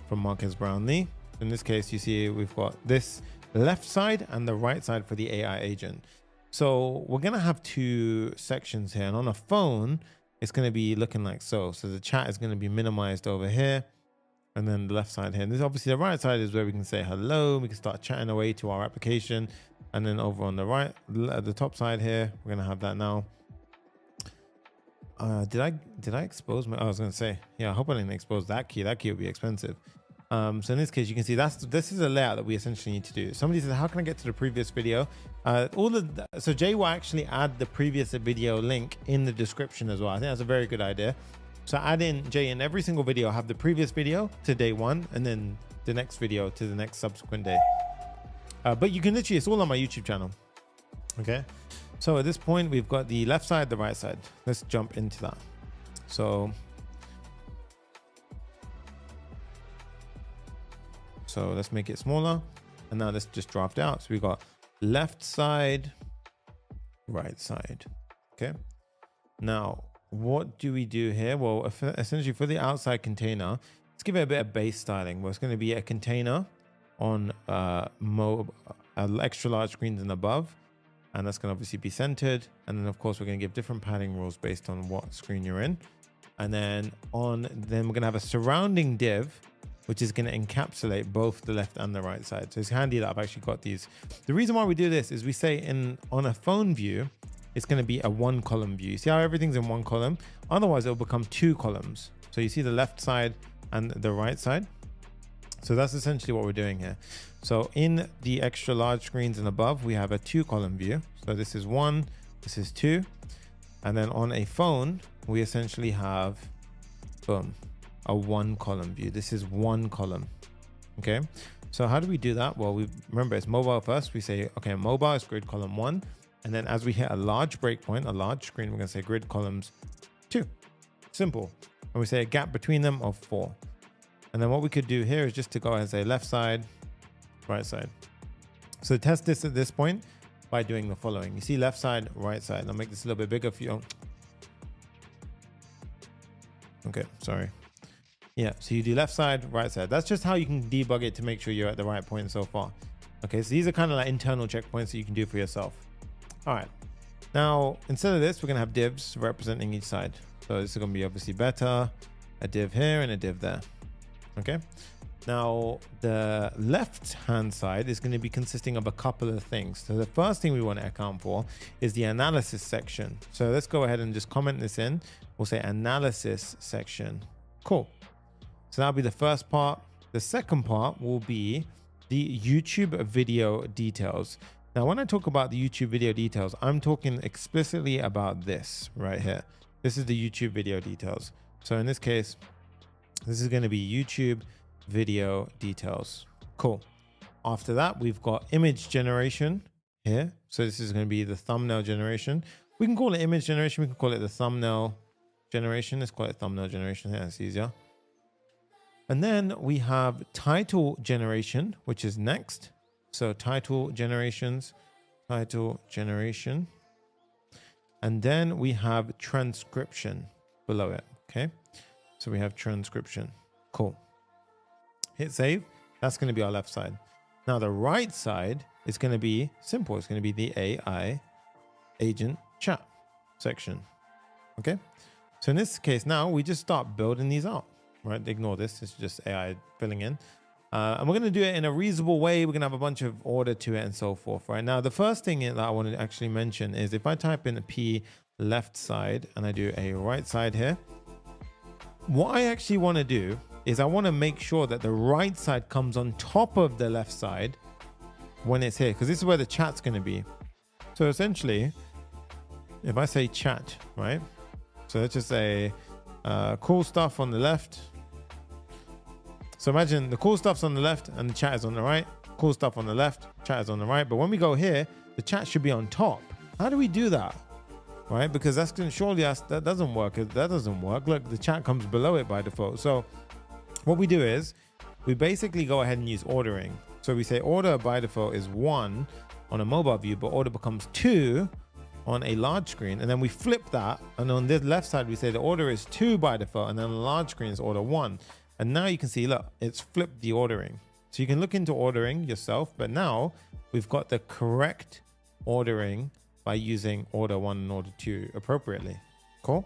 from Marcus Brownlee. In this case, you see we've got this left side and the right side for the AI agent. So we're going to have 2 sections here, and on a phone, it's going to be looking like so. So the chat is going to be minimized over here, and then the left side here. And this obviously the right side is where we can say hello. We can start chatting away to our application. And then over on the right, the top side here, we're going to have that now. Did I expose my, I was going to say, yeah, I hope I didn't expose that key. That key would be expensive. So in this case, you can see this is a layout that we essentially need to do. Somebody said, how can I get to the previous video? So Jay will actually add the previous video link in the description as well. I think that's a very good idea. So add in Jay in every single video, have the previous video to day 1, and then the next video to the next subsequent day. But you can literally, it's all on my YouTube channel. Okay. So at this point, we've got the left side, the right side. Let's jump into that. So let's make it smaller. And now let's just draft out. So we've got left side, right side. Okay. Now, what do we do here? Well, essentially for the outside container, let's give it a bit of base styling. Well, it's going to be a container on extra large screens and above. And that's going to obviously be centered. And then of course, we're going to give different padding rules based on what screen you're in. And then we're going to have a surrounding div, which is going to encapsulate both the left and the right side. So it's handy that I've actually got these. The reason why we do this is we say on a phone view, it's going to be a 1-column view. You see how everything's in 1 column? Otherwise, it'll become 2 columns. So you see the left side and the right side. So that's essentially what we're doing here. So in the extra large screens and above, we have a 2-column view. So this is 1, this is 2. And then on a phone, we essentially have, boom, a 1-column view. This is 1 column. Okay. So how do we do that? Well, remember it's mobile first. We say, okay, mobile is grid column 1. And then as we hit a large breakpoint, a large screen, we're going to say grid columns 2. Simple. And we say a gap between them of 4. And then what we could do here is just to go ahead and say left side, right side. So test this at this point by doing the following. You see left side, right side. I'll make this a little bit bigger for you. Okay, sorry. Yeah, so you do left side, right side. That's just how you can debug it to make sure you're at the right point so far. Okay, so these are kind of like internal checkpoints that you can do for yourself. All right. Now, instead of this, we're going to have divs representing each side. So this is going to be obviously better, a div here and a div there. Okay. Now, the left-hand side is going to be consisting of a couple of things. So the first thing we want to account for is the analysis section. So let's go ahead and just comment this in. We'll say analysis section. Cool. So that'll be the first part. The second part will be the YouTube video details. Now, when I talk about the YouTube video details, I'm talking explicitly about this right here. This is the YouTube video details. So in this case, this is going to be YouTube video details. Cool. After that, we've got image generation here. So this is going to be the thumbnail generation. We can call it image generation. We can call it the thumbnail generation. Let's call it thumbnail generation. Yeah, that's easier. And then we have title generation, which is next. So title generations, title generation. And then we have transcription below it. Okay. So we have transcription. Cool. Hit save. That's going to be our left side. Now the right side is going to be simple. It's going to be the AI agent chat section. Okay. So in this case, now we just start building these out, right? Ignore this. It's just AI filling in. And we're going to do it in a reasonable way. We're going to have a bunch of order to it and so forth, right? Now, the first thing that I want to actually mention is if I type in a P left side and I do a right side here, what I actually want to do is I want to make sure that the right side comes on top of the left side when it's here, because this is where the chat's going to be. So essentially, if I say chat, right? So let's just say cool stuff on the left. So imagine the cool stuff's on the left and the chat is on the right. Cool stuff on the left, chat is on the right. But when we go here, the chat should be on top. How do we do that? Right? Because that's going to surely that doesn't work. That doesn't work. Look, the chat comes below it by default. So what we do is we basically go ahead and use ordering. So we say order by default is 1 on a mobile view, but order becomes 2 on a large screen. And then we flip that. And on this left side, we say the order is 2 by default. And then on the large screen is order 1. And now you can see, look, it's flipped the ordering. So you can look into ordering yourself, but now we've got the correct ordering by using order 1 and order 2 appropriately. Cool.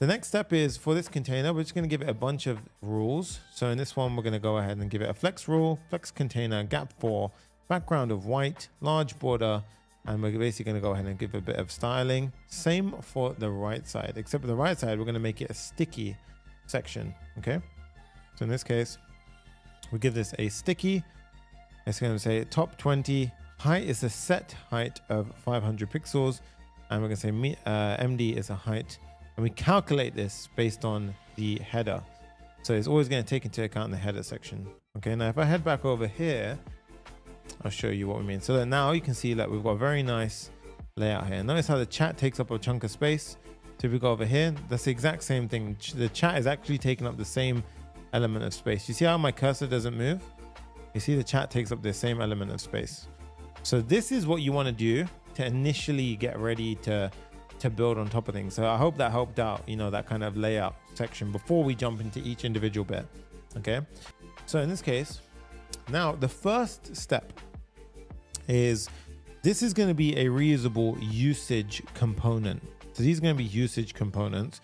The next step is for this container, we're just going to give it a bunch of rules. So in this one, we're going to go ahead and give it a flex rule, flex container, gap 4, background of white, large border, and we're basically going to go ahead and give it a bit of styling. Same for the right side, except for the right side, we're going to make it a sticky section. Okay. So in this case, we give this a sticky. It's going to say top 20. Height is a set height of 500 pixels. And we're going to say MD is a height. And we calculate this based on the header. So it's always going to take into account the header section. Okay, now if I head back over here, I'll show you what we mean. So that now you can see that we've got a very nice layout here. Notice how the chat takes up a chunk of space. So if we go over here, that's the exact same thing. The chat is actually taking up the same element of space. You see how my cursor doesn't move? You see the chat takes up the same element of space. So this is what you want to do to initially get ready to build on top of things. So I hope that helped out, you know, that kind of layout section before we jump into each individual bit. Okay. So in this case, now the first step is this is going to be a reusable usage component. So these are going to be usage components.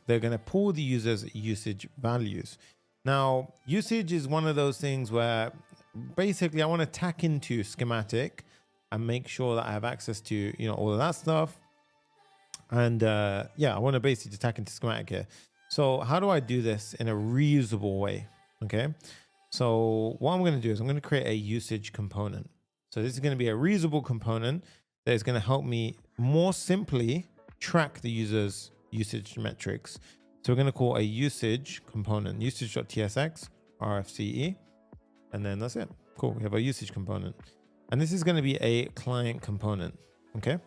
They're going to pull the user's usage values. Now, usage is one of those things where basically I want to tack into schematic and make sure that I have access to, you know, all of that stuff. And yeah, I want to basically just tack into schematic here. So how do I do this in a reusable way? Okay. So what I'm going to do is I'm going to create a usage component. So this is going to be a reusable component that is going to help me more simply track the user's usage metrics. So we're going to call a usage component, usage.tsx, RFCE, and then that's it. Cool. We have a usage component. And this is going to be a client component. Okay.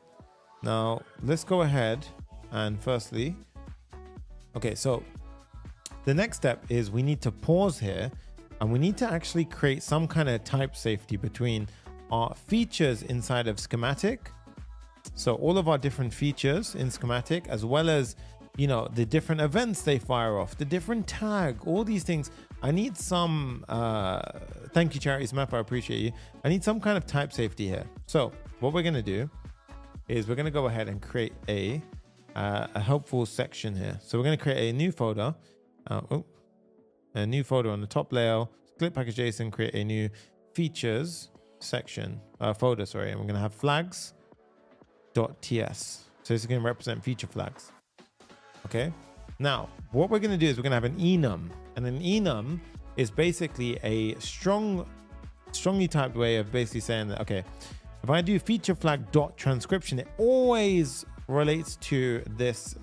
Now let's go ahead and firstly, okay, so the next step is we need to pause here and we need to actually create some kind of type safety between our features inside of schematic. So all of our different features in schematic, as well as, you know, the different events they fire off, the different tag, all these things. I need some, thank you, Charities Map, I appreciate you. I need some kind of type safety here. So what we're going to do is we're going to go ahead and create a helpful section here. So we're going to create a new folder, a new folder on the top layer, click package.json, create a new features section, folder, sorry. And we're going to have flags.ts. So this is going to represent feature flags. Okay. Now, what we're going to do is we're going to have an enum, and an enum is basically a strongly typed way of basically saying that, okay, if I do feature flag dot transcription, it always relates to this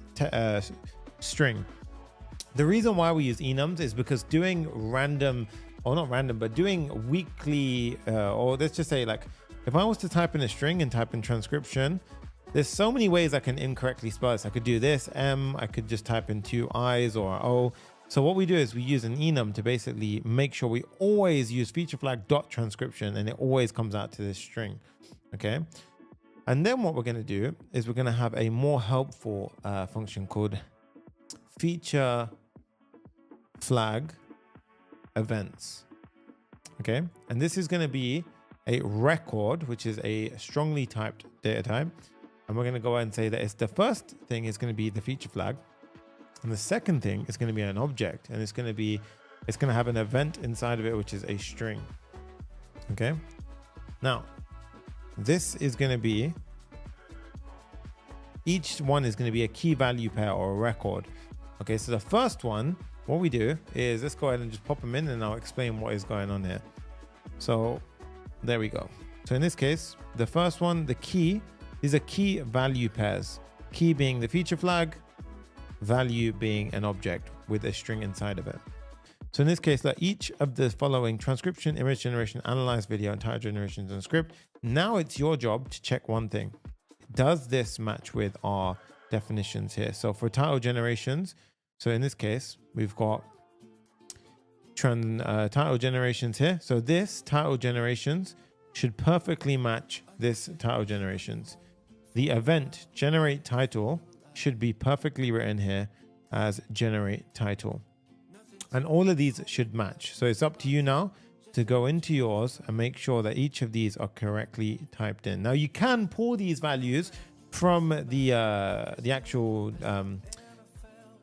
string. The reason why we use enums is because doing random, or not random, but doing weekly, or let's just say like, if I was to type in a string and type in transcription, there's so many ways I can incorrectly spell this. I could do this, M, I could just type in 2 I's or O. So what we do is we use an enum to basically make sure we always use feature flag dot transcription, and it always comes out to this string. Okay. And then what we're going to do is we're going to have a more helpful function called feature flag events. Okay, and this is going to be a record, which is a strongly typed data type. And we're going to go ahead and say that it's the first thing is going to be the feature flag. And the second thing is going to be an object, and it's going to have an event inside of it, which is a string. Okay. Now, this is going to be, each one is going to be a key value pair or a record. Okay. So the first one, what we do is let's go ahead and just pop them in and I'll explain what is going on here. So there we go. So in this case, the first one, the key, these are key value pairs, key being the feature flag, value being an object with a string inside of it. So in this case, like each of the following transcription, image generation, analyze video, and title generations and script. Now it's your job to check one thing. Does this match with our definitions here? So for title generations, so in this case, we've got title generations here. So this title generations should perfectly match this title generations. The event generate title should be perfectly written here as generate title. And all of these should match. So it's up to you now to go into yours and make sure that each of these are correctly typed in. Now you can pull these values from the actual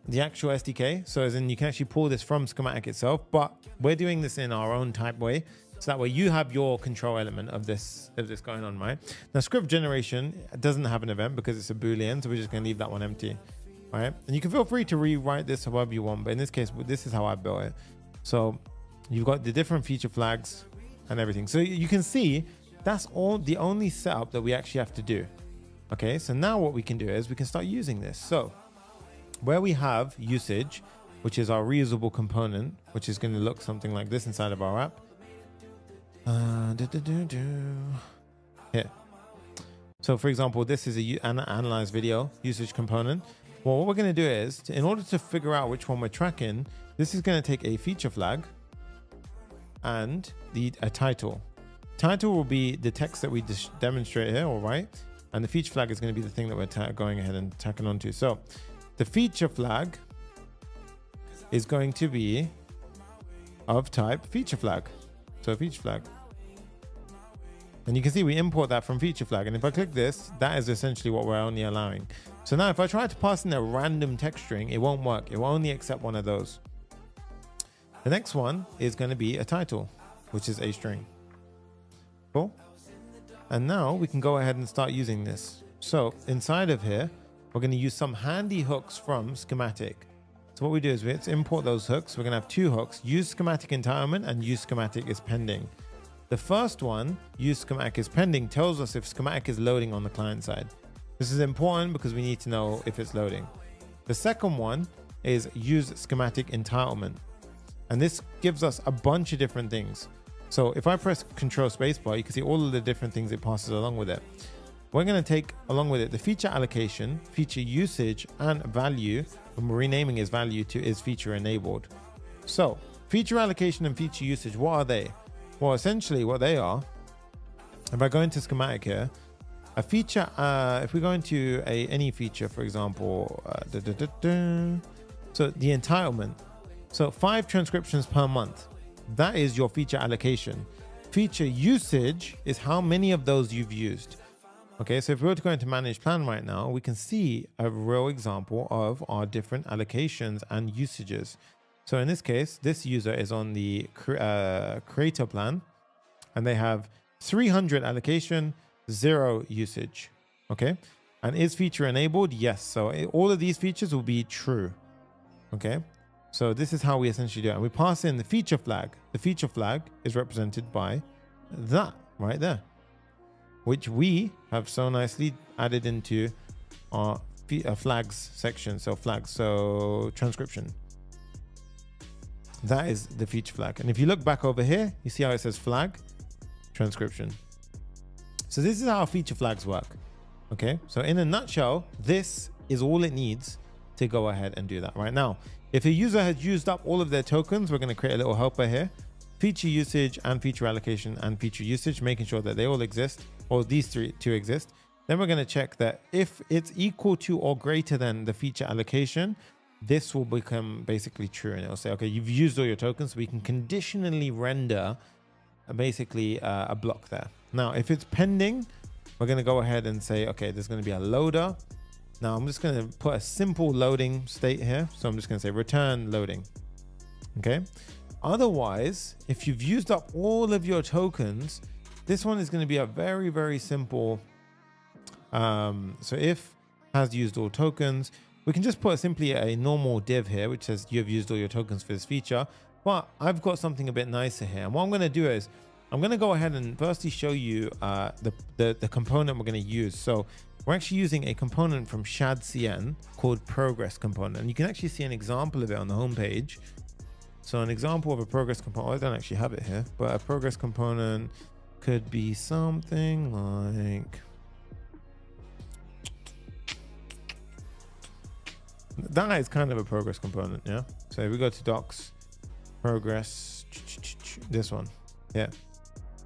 SDK. So as in you can actually pull this from schematic itself, but we're doing this in our own type way. So that way you have your control element of this going on, right? Now script generation doesn't have an event because it's a Boolean. So we're just going to leave that one empty, right? And you can feel free to rewrite this however you want. But in this case, this is how I built it. So you've got the different feature flags and everything. So you can see that's all the only setup that we actually have to do. Okay. So now what we can do is we can start using this. So where we have usage, which is our reusable component, which is going to look something like this inside of our app. Here. So for example, this is an analyze video usage component. Well, what we're going to do is, in order to figure out which one we're tracking, this is going to take a feature flag and a title. Title will be the text that we demonstrate here, all right? And the feature flag is going to be the thing that we're going ahead and tacking onto. So the feature flag is going to be of type feature flag. So feature flag. And you can see we import that from feature flag. And if I click this, that is essentially what we're only allowing. So now if I try to pass in a random text string, it won't work. It will only accept one of those. The next one is going to be a title, which is a string. Cool. And now we can go ahead and start using this. So inside of here, we're going to use some handy hooks from schematic. So what we do is let's import those hooks. We're going to have two hooks, use schematic entitlement and use schematic is pending. The first one, use schematic is pending, tells us if schematic is loading on the client side. This is important because we need to know if it's loading. The second one is use schematic entitlement. And this gives us a bunch of different things. So if I press Control Spacebar, you can see all of the different things it passes along with it. We're going to take along with it the feature allocation, feature usage, and value. And we're renaming as value to is feature enabled. So feature allocation and feature usage, what are they? Well, essentially what they are, if I go into schematic here, a feature, if we go into any feature, for example, so the entitlement, so 5 transcriptions per month, that is your feature allocation. Feature usage is how many of those you've used. Okay, so if we were to go into manage plan right now, we can see a real example of our different allocations and usages. So in this case, this user is on the creator plan and they have 300 allocation, 0 usage. Okay, and is feature enabled? Yes. So all of these features will be true. Okay, so this is how we essentially do it. And we pass in the feature flag. The feature flag is represented by that right there, which we have so nicely added into our flags section. So flags, so transcription. That is the feature flag. And if you look back over here, you see how it says flag, transcription. So this is how feature flags work. Okay, so in a nutshell, this is all it needs to go ahead and do that right now. If a user has used up all of their tokens, we're going to create a little helper here. Feature usage and feature allocation and feature usage, making sure that they all exist, or these two exist. Then we're going to check that if it's equal to or greater than the feature allocation, this will become basically true. And it'll say, okay, you've used all your tokens. So we can conditionally render basically a block there. Now, if it's pending, we're going to go ahead and say, okay, there's going to be a loader. Now I'm just going to put a simple loading state here. So I'm just going to say return loading. Okay. Otherwise, if you've used up all of your tokens, this one is going to be a very, very simple. So if has used all tokens, we can just put simply a normal div here, which says you have used all your tokens for this feature. But I've got something a bit nicer here. And what I'm going to do is I'm going to go ahead and firstly show you the component we're going to use. So we're actually using a component from ShadCN called progress component. And you can actually see an example of it on the home page. So an example of a progress component, I don't actually have it here, but a progress component could be something like, that is kind of a progress component, yeah? So if we go to docs, progress, this one, yeah,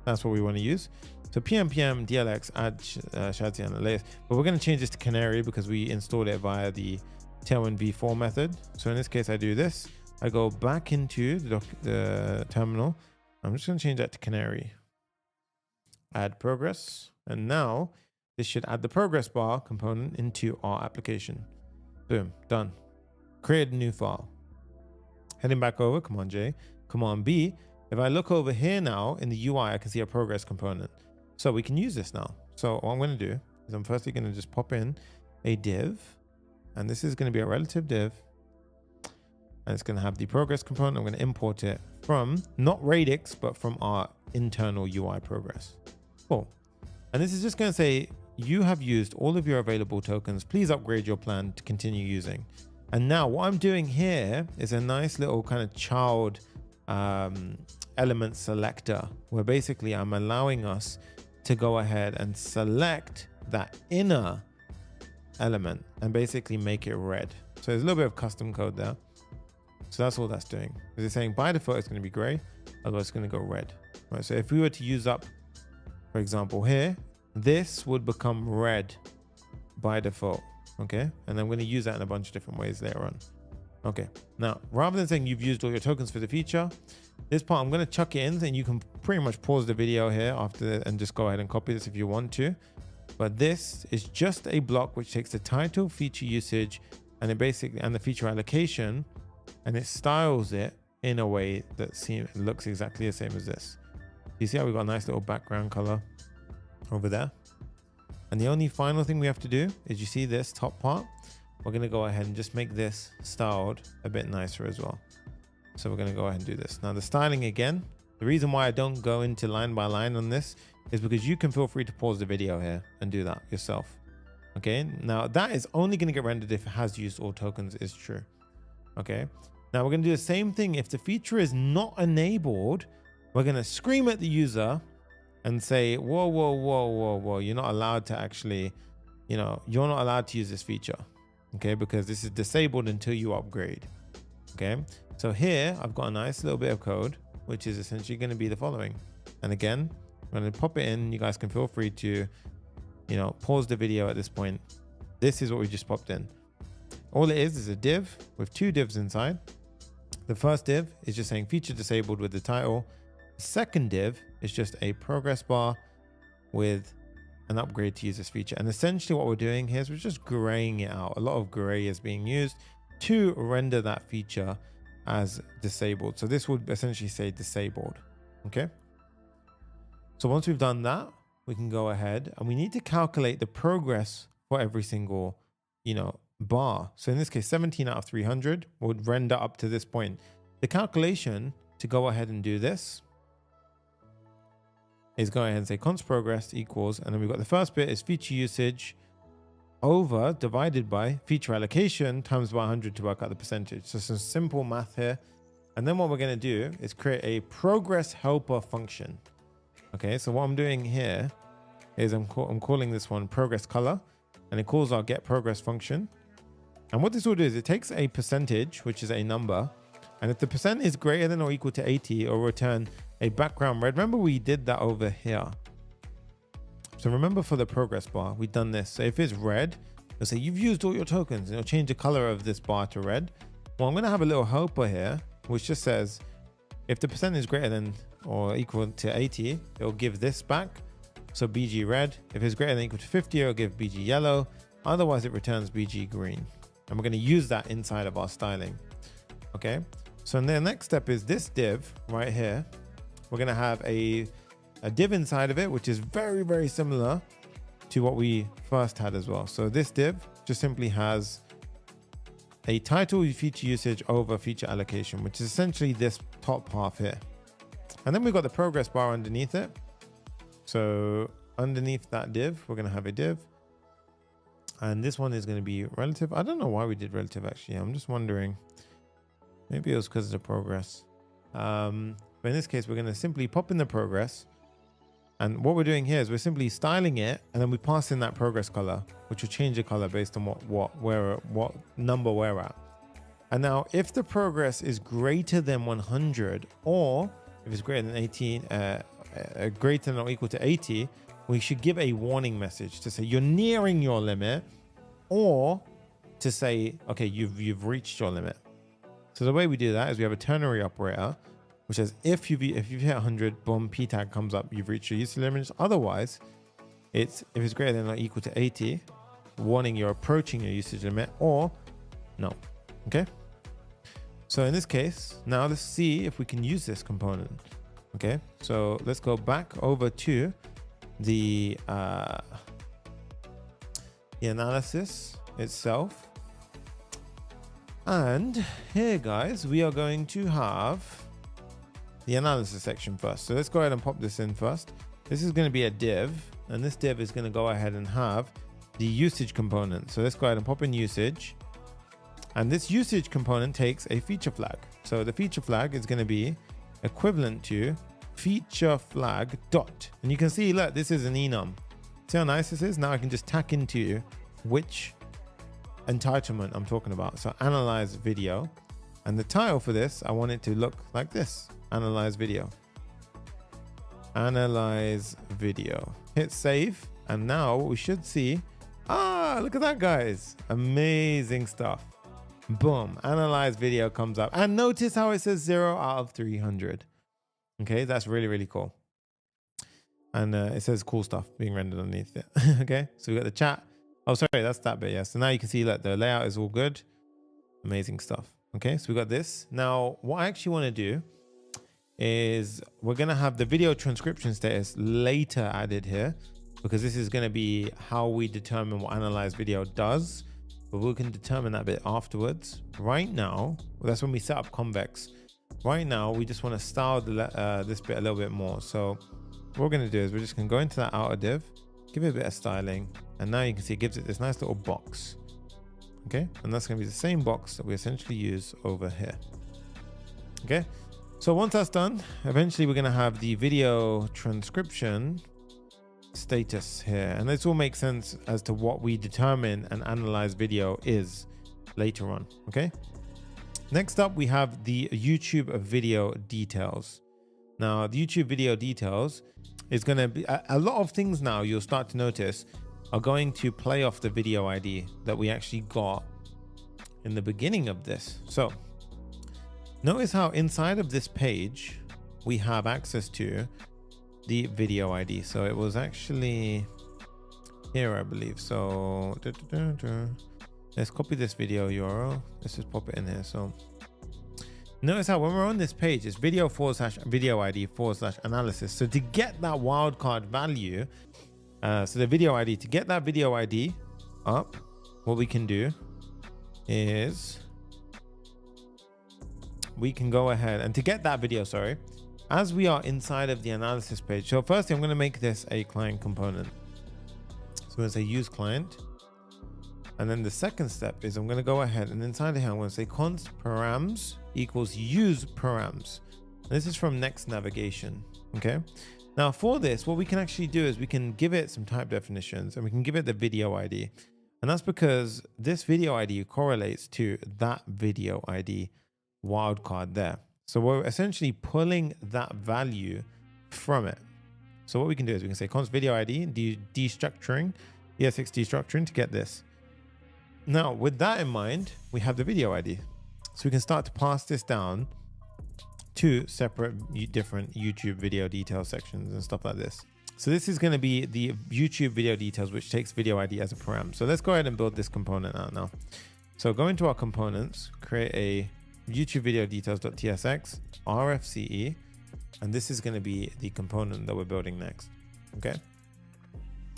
that's what we want to use. So pm dlx add ShadCN layers, but we're going to change this to canary because we installed it via the Tailwind v4 method. So in this case, I do this. I go back into the terminal. I'm just going to change that to canary. Add progress. And now this should add the progress bar component into our application. Boom, done. Create a new file. Heading back over, Command J, Command B. If I look over here now in the UI, I can see a progress component. So we can use this now. So what I'm going to do is I'm firstly going to just pop in a div. And this is going to be a relative div. And it's going to have the progress component. I'm going to import it from not radix, but from our internal UI progress. Cool. And this is just going to say, you have used all of your available tokens. Please upgrade your plan to continue using. And now what I'm doing here is a nice little kind of child element selector, where basically I'm allowing us to go ahead and select that inner element and basically make it red. So there's a little bit of custom code there. So that's all that's doing. It's saying by default it's going to be gray, otherwise it's going to go red. Right, so if we were to use up, for example here, this would become red by default. Okay, and I'm going to use that in a bunch of different ways later on. Okay, now rather than saying you've used all your tokens for the feature, this part I'm going to chuck it in, and you can pretty much pause the video here after and just go ahead and copy this if you want to. But this is just a block which takes the title, feature usage, and it basically and the feature allocation, and it styles it in a way that looks exactly the same as this. You see how we've got a nice little background color over there? And the only final thing we have to do is, you see this top part? We're going to go ahead and just make this styled a bit nicer as well. So we're going to go ahead and do this. Now the styling again, the reason why I don't go into line by line on this is because you can feel free to pause the video here and do that yourself. Okay, now that is only going to get rendered if it has used all tokens is true. Okay, now we're going to do the same thing. If the feature is not enabled, we're going to scream at the user and say, whoa, whoa, whoa, whoa, whoa, you're not allowed to actually, you're not allowed to use this feature. Okay, because this is disabled until you upgrade. Okay, so here I've got a nice little bit of code, which is essentially going to be the following. And again, I'm going to pop it in. You guys can feel free to, pause the video at this point. This is what we just popped in. All it is a div with two divs inside. The first div is just saying feature disabled with the title. The second div is just a progress bar with an upgrade to use this feature. And essentially what we're doing here is we're just graying it out. A lot of gray is being used to render that feature as disabled. So this would essentially say disabled. Okay. So once we've done that, we can go ahead and we need to calculate the progress for every single, bar. So in this case, 17 out of 300 would render up to this point. The calculation to go ahead and do this is go ahead and say const progress equals, and then we've got the first bit is feature usage over divided by feature allocation times by 100 to work out the percentage. So some simple math here. And then what we're going to do is create a progress helper function. Okay, so what I'm doing here is I'm calling this one progress color, and it calls our get progress function. And what this will do is it takes a percentage, which is a number, and if the percent is greater than or equal to 80, it'll return a background red. Remember we did that over here. So So remember for the progress bar, we've done this. So if it's red, it'll say you've used all your tokens, and it'll change the color of this bar to red. Well, I'm going to have a little helper here, which just says if the percent is greater than or equal to 80, it'll give this back. So BG red. If it's greater than or equal to 50, it'll give BG yellow. Otherwise, it returns BG green. And we're going to use that inside of our styling. Okay. So the next step is this div right here. We're going to have a div inside of it, which is very, very similar to what we first had as well. So this div just simply has a title feature usage over feature allocation, which is essentially this top half here. And then we've got the progress bar underneath it. So underneath that div, we're going to have a div. And this one is going to be relative. I don't know why we did relative actually. I'm just wondering. Maybe it was because of the progress. But in this case, we're going to simply pop in the progress. And what we're doing here is we're simply styling it, and then we pass in that progress color, which will change the color based on what number we're at. And now if the progress is greater than 100, or if it's greater than 18, greater than or equal to 80, we should give a warning message to say you're nearing your limit, or to say, okay, you've reached your limit. So the way we do that is we have a ternary operator, which says if you've hit 100, boom, p tag comes up, you've reached your usage limit. Otherwise, if it's greater than or equal to 80, warning you're approaching your usage limit, or no. Okay. So in this case, now let's see if we can use this component. Okay. So let's go back over to the analysis itself. And here, guys, we are going to have the analysis section first. So let's go ahead and pop this in first. This is going to be a div, and this div is going to go ahead and have the usage component. So let's go ahead and pop in usage. And this usage component takes a feature flag. So the feature flag is going to be equivalent to feature flag dot. And you can see, look, this is an enum. See how nice this is? Now I can just tack into which entitlement I'm talking about. So analyze video. And the title for this, I want it to look like this. Analyze video. Analyze video. Hit save. And now what we should see, look at that, guys. Amazing stuff. Boom. Analyze video comes up. And notice how it says 0 out of 300. Okay, that's really, really cool. And it says cool stuff being rendered underneath it. Okay, so we got the chat. Oh, sorry, that's that bit. Yeah, so now you can see that the layout is all good. Amazing stuff. Okay, so we got this. Now, what I actually want to do is we're going to have the video transcription status later added here, because this is going to be how we determine what analyze video does, but we can determine that bit afterwards. Right now, well, that's when we set up Convex. Right now, we just want to style this bit a little bit more. So what we're going to do is we're just going to go into that outer div, give it a bit of styling, and now you can see it gives it this nice little box. Okay, and that's going to be the same box that we essentially use over here. Okay, so once that's done, eventually we're going to have the video transcription status here, and this will make sense as to what we determine an analyze video is later on. Okay, next up we have the YouTube video details. Now the YouTube video details is going to be a lot of things. Now you'll start to notice are going to play off the video ID that we actually got in the beginning of this. So notice how inside of this page we have access to the video ID. So it was actually here, I believe. So let's copy this video URL. Let's just pop it in here. So notice how when we're on this page, it's video ID / analysis. So to get that wildcard value, so the video ID, to get that video ID up, what we can do is we can go ahead and to get that video, sorry, as we are inside of the analysis page. So firstly, I'm going to make this a client component. So I'm going to say use client. And then the second step is I'm going to go ahead and inside of here, I'm going to say const params equals use params. And this is from Next navigation. Okay. Now for this, what we can actually do is we can give it some type definitions and we can give it the video ID. And that's because this video ID correlates to that video ID wildcard there. So we're essentially pulling that value from it. So what we can do is we can say const video ID, destructuring, ES6 destructuring to get this. Now, with that in mind, we have the video ID. So we can start to pass this down to separate different YouTube video details sections and stuff like this. So this is going to be the YouTube video details, which takes video ID as a param. So let's go ahead and build this component out now. So go into our components, create a YouTube video details.tsx, RFCE, and this is going to be the component that we're building next. Okay.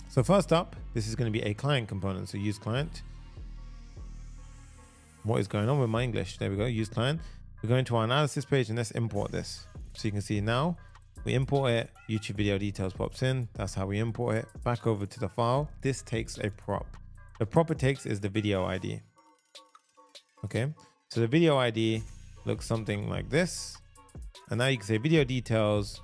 So first up, this is going to be a client component. So use client. What is going on with my English? There we go. Use client. We go into our analysis page and let's import this. So you can see now we import it. YouTube video details pops in. That's how we import it. Back over to the file. This takes a prop. The prop it takes is the video ID. Okay. So the video ID looks something like this. And now you can say video details,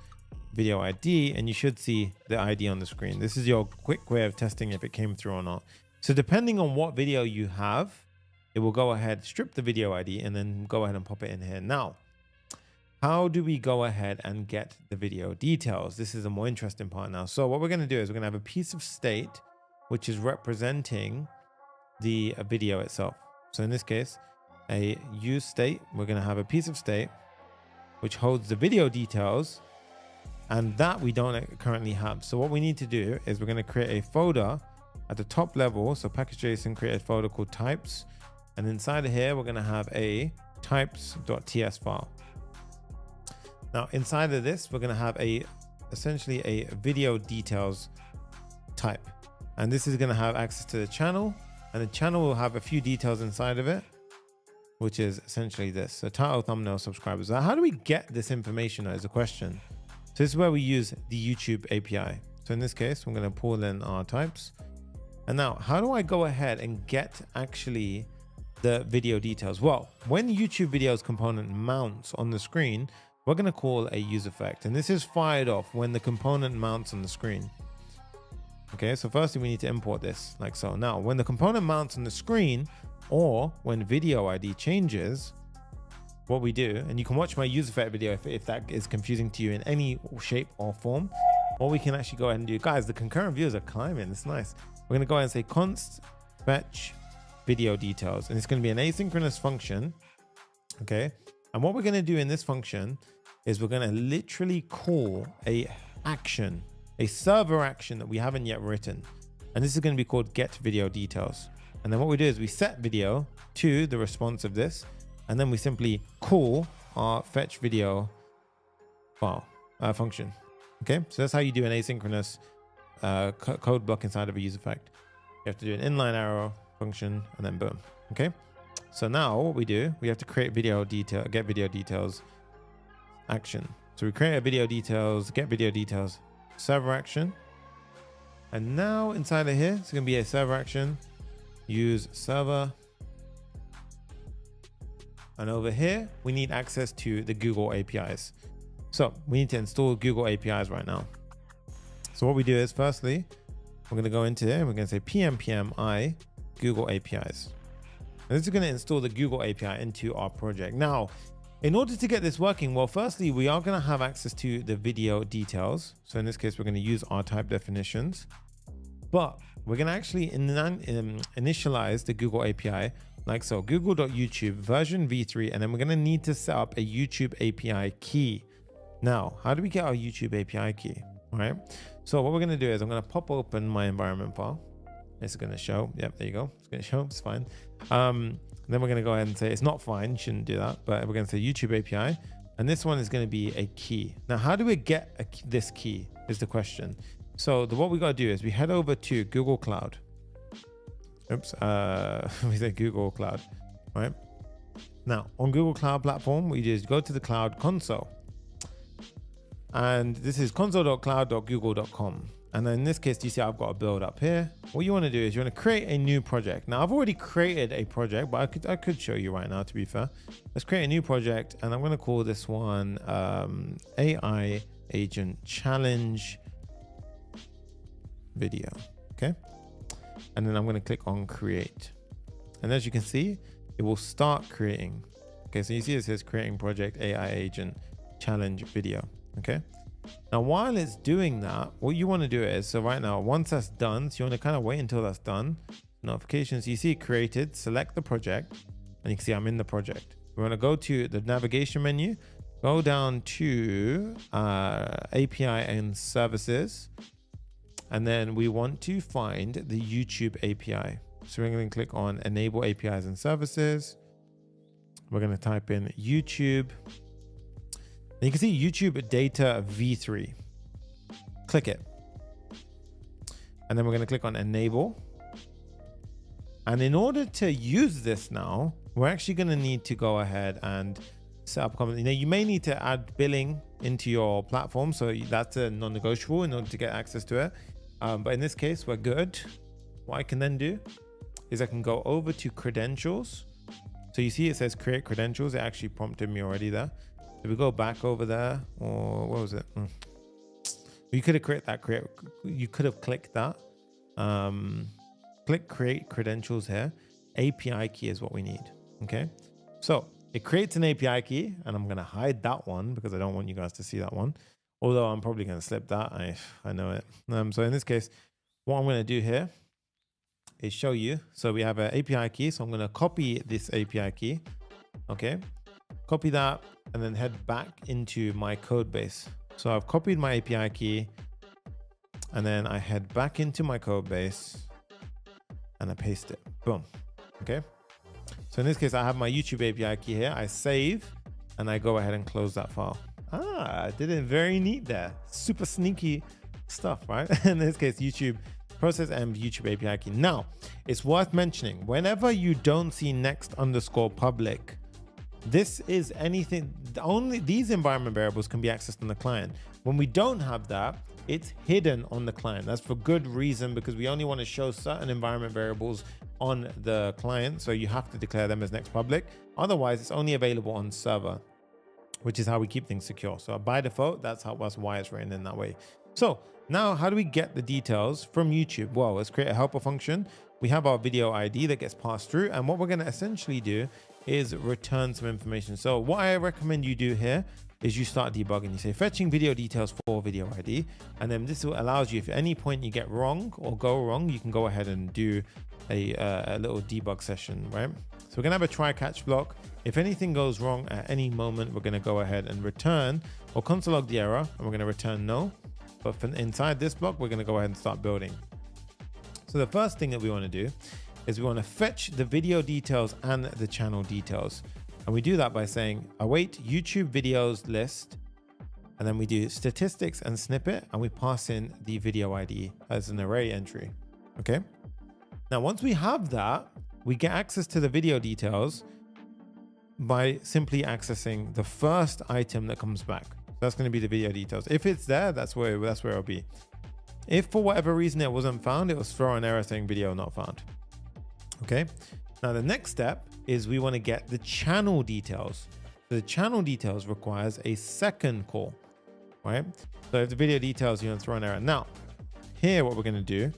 video ID, and you should see the ID on the screen. This is your quick way of testing if it came through or not. So depending on what video you have, it will go ahead, strip the video ID, and then go ahead and pop it in here. Now, how do we go ahead and get the video details? This is a more interesting part now. So what we're going to do is we're going to have a piece of state, which is representing the video itself. So in this case, a use state, we're going to have a piece of state, which holds the video details, and that we don't currently have. So what we need to do is we're going to create a folder at the top level. So package.json create a folder called types. And inside of here, we're going to have a types.ts file. Now, inside of this, we're going to have essentially a video details type. And this is going to have access to the channel, and the channel will have a few details inside of it, which is essentially this. So title, thumbnail, subscribers. Now, how do we get this information is a question. So this is where we use the YouTube API. So in this case, I'm going to pull in our types. And now, how do I go ahead and get actually the video details? Well, when YouTube videos component mounts on the screen, we're going to call a use effect. And this is fired off when the component mounts on the screen. Okay, so firstly, we need to import this like so. Now, when the component mounts on the screen, or when video ID changes, what we do, and you can watch my use effect video if that is confusing to you in any shape or form, or we can actually go ahead and do, guys, the concurrent views are climbing. It's nice. We're going to go ahead and say const fetch video details, and it's going to be an asynchronous function. Okay. And what we're going to do in this function is we're going to literally call a action, a server action that we haven't yet written. And this is going to be called get video details. And then what we do is we set video to the response of this, and then we simply call our fetch video file function. Okay, so that's how you do an asynchronous code block inside of a use effect. You have to do an inline arrow function, and then boom. Okay, so now what we do, we have to create video detail, get video details action. So we create a video details, get video details server action, and now inside of here, it's going to be a server action. Use server, and over here we need access to the Google APIs. So we need to install Google APIs right now. So what we do is firstly, we're going to go into here and we're going to say pm Google APIs. And this is going to install the Google API into our project. Now, in order to get this working, well, firstly, we are going to have access to the video details. So in this case, we're going to use our type definitions, but we're going to actually initialize the Google API like so, google.youtube version v3, and then we're going to need to set up a YouTube API key. Now, how do we get our YouTube API key? All right. So what we're going to do is I'm going to pop open my environment file. It's going to show. Yep, there you go. It's going to show. It's fine. Then we're going to go ahead and say it's not fine. You shouldn't do that. But we're going to say YouTube API. And this one is going to be a key. Now, how do we get this key is the question. So what we got to do is we head over to Google Cloud. Oops, we say Google Cloud, right? Now on Google Cloud Platform, we just go to the Cloud Console. And this is console.cloud.google.com. And then in this case, you see I've got a build up here. What you want to do is you want to create a new project. Now I've already created a project, but I could show you right now, to be fair. Let's create a new project, and I'm going to call this one AI Agent Challenge Video. Okay. And then I'm going to click on create. And as you can see, it will start creating. Okay, so you see it says creating project AI agent challenge video. Okay. Now, while it's doing that, what you want to do is, so right now, once that's done, so you want to kind of wait until that's done. Notifications, you see it created, select the project, and you can see I'm in the project. We want to go to the navigation menu, go down to API and services, and then we want to find the YouTube API. So we're going to click on enable APIs and services. We're going to type in YouTube. And you can see YouTube data v3. Click it. And then we're going to click on enable. And in order to use this now, we're actually going to need to go ahead and set up comments. You may need to add billing into your platform. So that's a non-negotiable in order to get access to it. But in this case, we're good. What I can then do is I can go over to credentials. So you see it says create credentials. It actually prompted me already there. If we go back over there, or what was it? You could have you could have clicked that. Click create credentials here. API key is what we need. Okay. So it creates an API key, and I'm going to hide that one because I don't want you guys to see that one. Although I'm probably going to slip that. I know it. So in this case, what I'm going to do here is show you. So we have an API key. So I'm going to copy this API key. Okay. Copy that and then head back into my code base. So I've copied my API key and then I head back into my code base and I paste it. Boom. Okay. So in this case, I have my YouTube API key here. I save and I go ahead and close that file. I did it very neat there. Super sneaky stuff, right? In this case, YouTube process and YouTube API key. Now, it's worth mentioning whenever you don't see next_public, this is anything, only these environment variables can be accessed on the client. When we don't have that, it's hidden on the client. That's for good reason, because we only want to show certain environment variables on the client. So you have to declare them as next public. Otherwise, it's only available on server, which is how we keep things secure. So by default, that's why it's written in that way. So now how do we get the details from YouTube? Well, let's create a helper function. We have our video ID that gets passed through. And what we're going to essentially do is return some information. So what I recommend you do here is you start debugging. You say fetching video details for video ID. And then this allows you, if at any point you get wrong or go wrong, you can go ahead and do a little debug session, right? So we're going to have a try catch block. If anything goes wrong at any moment, we're going to go ahead and return or console log the error, and we're going to return no. But from inside this block, we're going to go ahead and start building. So the first thing that we want to do is we want to fetch the video details and the channel details. And we do that by saying await YouTube videos list. And then we do statistics and snippet, and we pass in the video ID as an array entry. Okay. Now, once we have that, we get access to the video details by simply accessing the first item that comes back. That's going to be the video details. If it's there, that's where it'll be. If for whatever reason it wasn't found, it will throw an error saying video not found. Okay. Now the next step is we want to get the channel details. The channel details requires a second call, right? So if the video details, you're going to throw an error. Now here, what we're going to do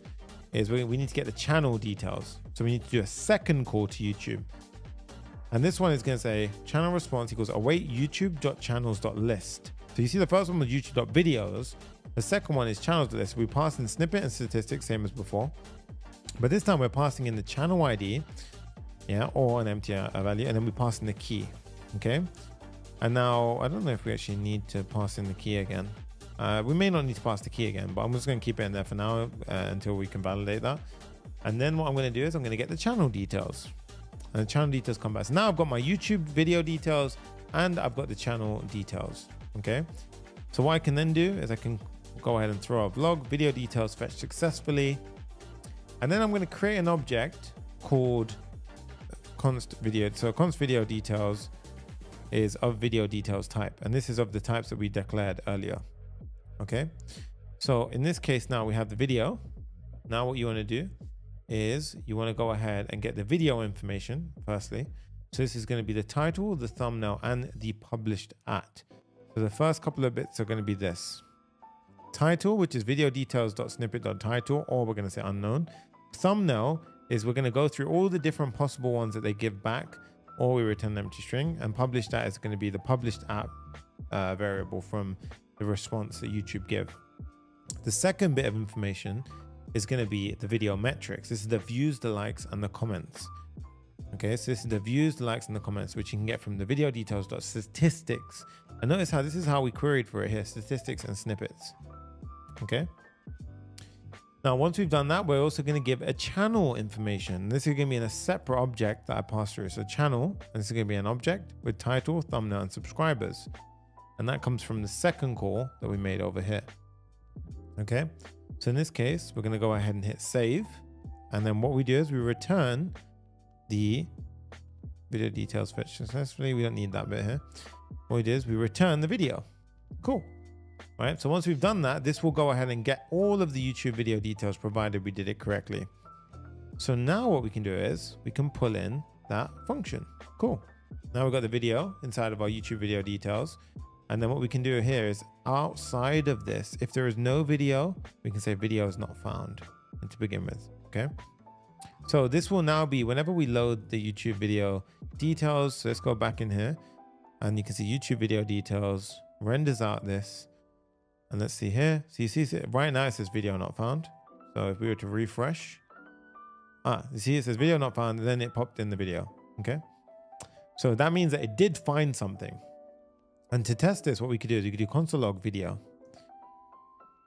is we need to get the channel details. So we need to do a second call to YouTube. And this one is going to say channel response equals await youtube.channels.list. So you see the first one was youtube.videos. The second one is channels.list. We pass in snippet and statistics, same as before. But this time we're passing in the channel ID, yeah, or an empty value, and then we pass in the key, okay? And now, I don't know if we actually need to pass in the key again. We may not need to pass the key again, but I'm just going to keep it in there for now until we can validate that. And then what I'm going to do is I'm going to get the channel details. And the channel details come back. So now I've got my YouTube video details and I've got the channel details, okay? So what I can then do is I can go ahead and throw a vlog, video details fetched successfully. And then I'm going to create an object called const video. So const video details is of video details type. And this is of the types that we declared earlier. Okay. So in this case, now we have the video. Now what you want to do is you want to go ahead and get the video information firstly. So this is going to be the title, the thumbnail, and the published at. So the first couple of bits are going to be this. Title, which is video details.snippet.title, or we're going to say unknown. Thumbnail is we're going to go through all the different possible ones that they give back, or we return them to string. And published at is going to be the published at variable from the response that YouTube give. The second bit of information is going to be the video metrics. This is the views, the likes, and the comments. Okay, so this is the views, the likes, and the comments, which you can get from the video details.statistics. And notice how this is how we queried for it here, statistics and snippets. Okay. Now, once we've done that, we're also going to give a channel information. This is going to be in a separate object that I pass through. So channel, and this is going to be an object with title, thumbnail, and subscribers. And that comes from the second call that we made over here. Okay. So in this case, we're going to go ahead and hit save. And then what we do is we return the video details fetched successfully. We don't need that bit here. What we do is we return the video. Cool. All right. So once we've done that, this will go ahead and get all of the YouTube video details provided we did it correctly. So now what we can do is we can pull in that function. Cool. Now we've got the video inside of our YouTube video details. And then what we can do here is outside of this, if there is no video, we can say video is not found and to begin with. Okay. So this will now be whenever we load the YouTube video details. So let's go back in here and you can see YouTube video details renders out this. And let's see here. So you see right now it says video not found. So if we were to refresh, you see it says video not found, and then it popped in the video. Okay. So that means that it did find something. And to test this, what we could do is you could do console log video.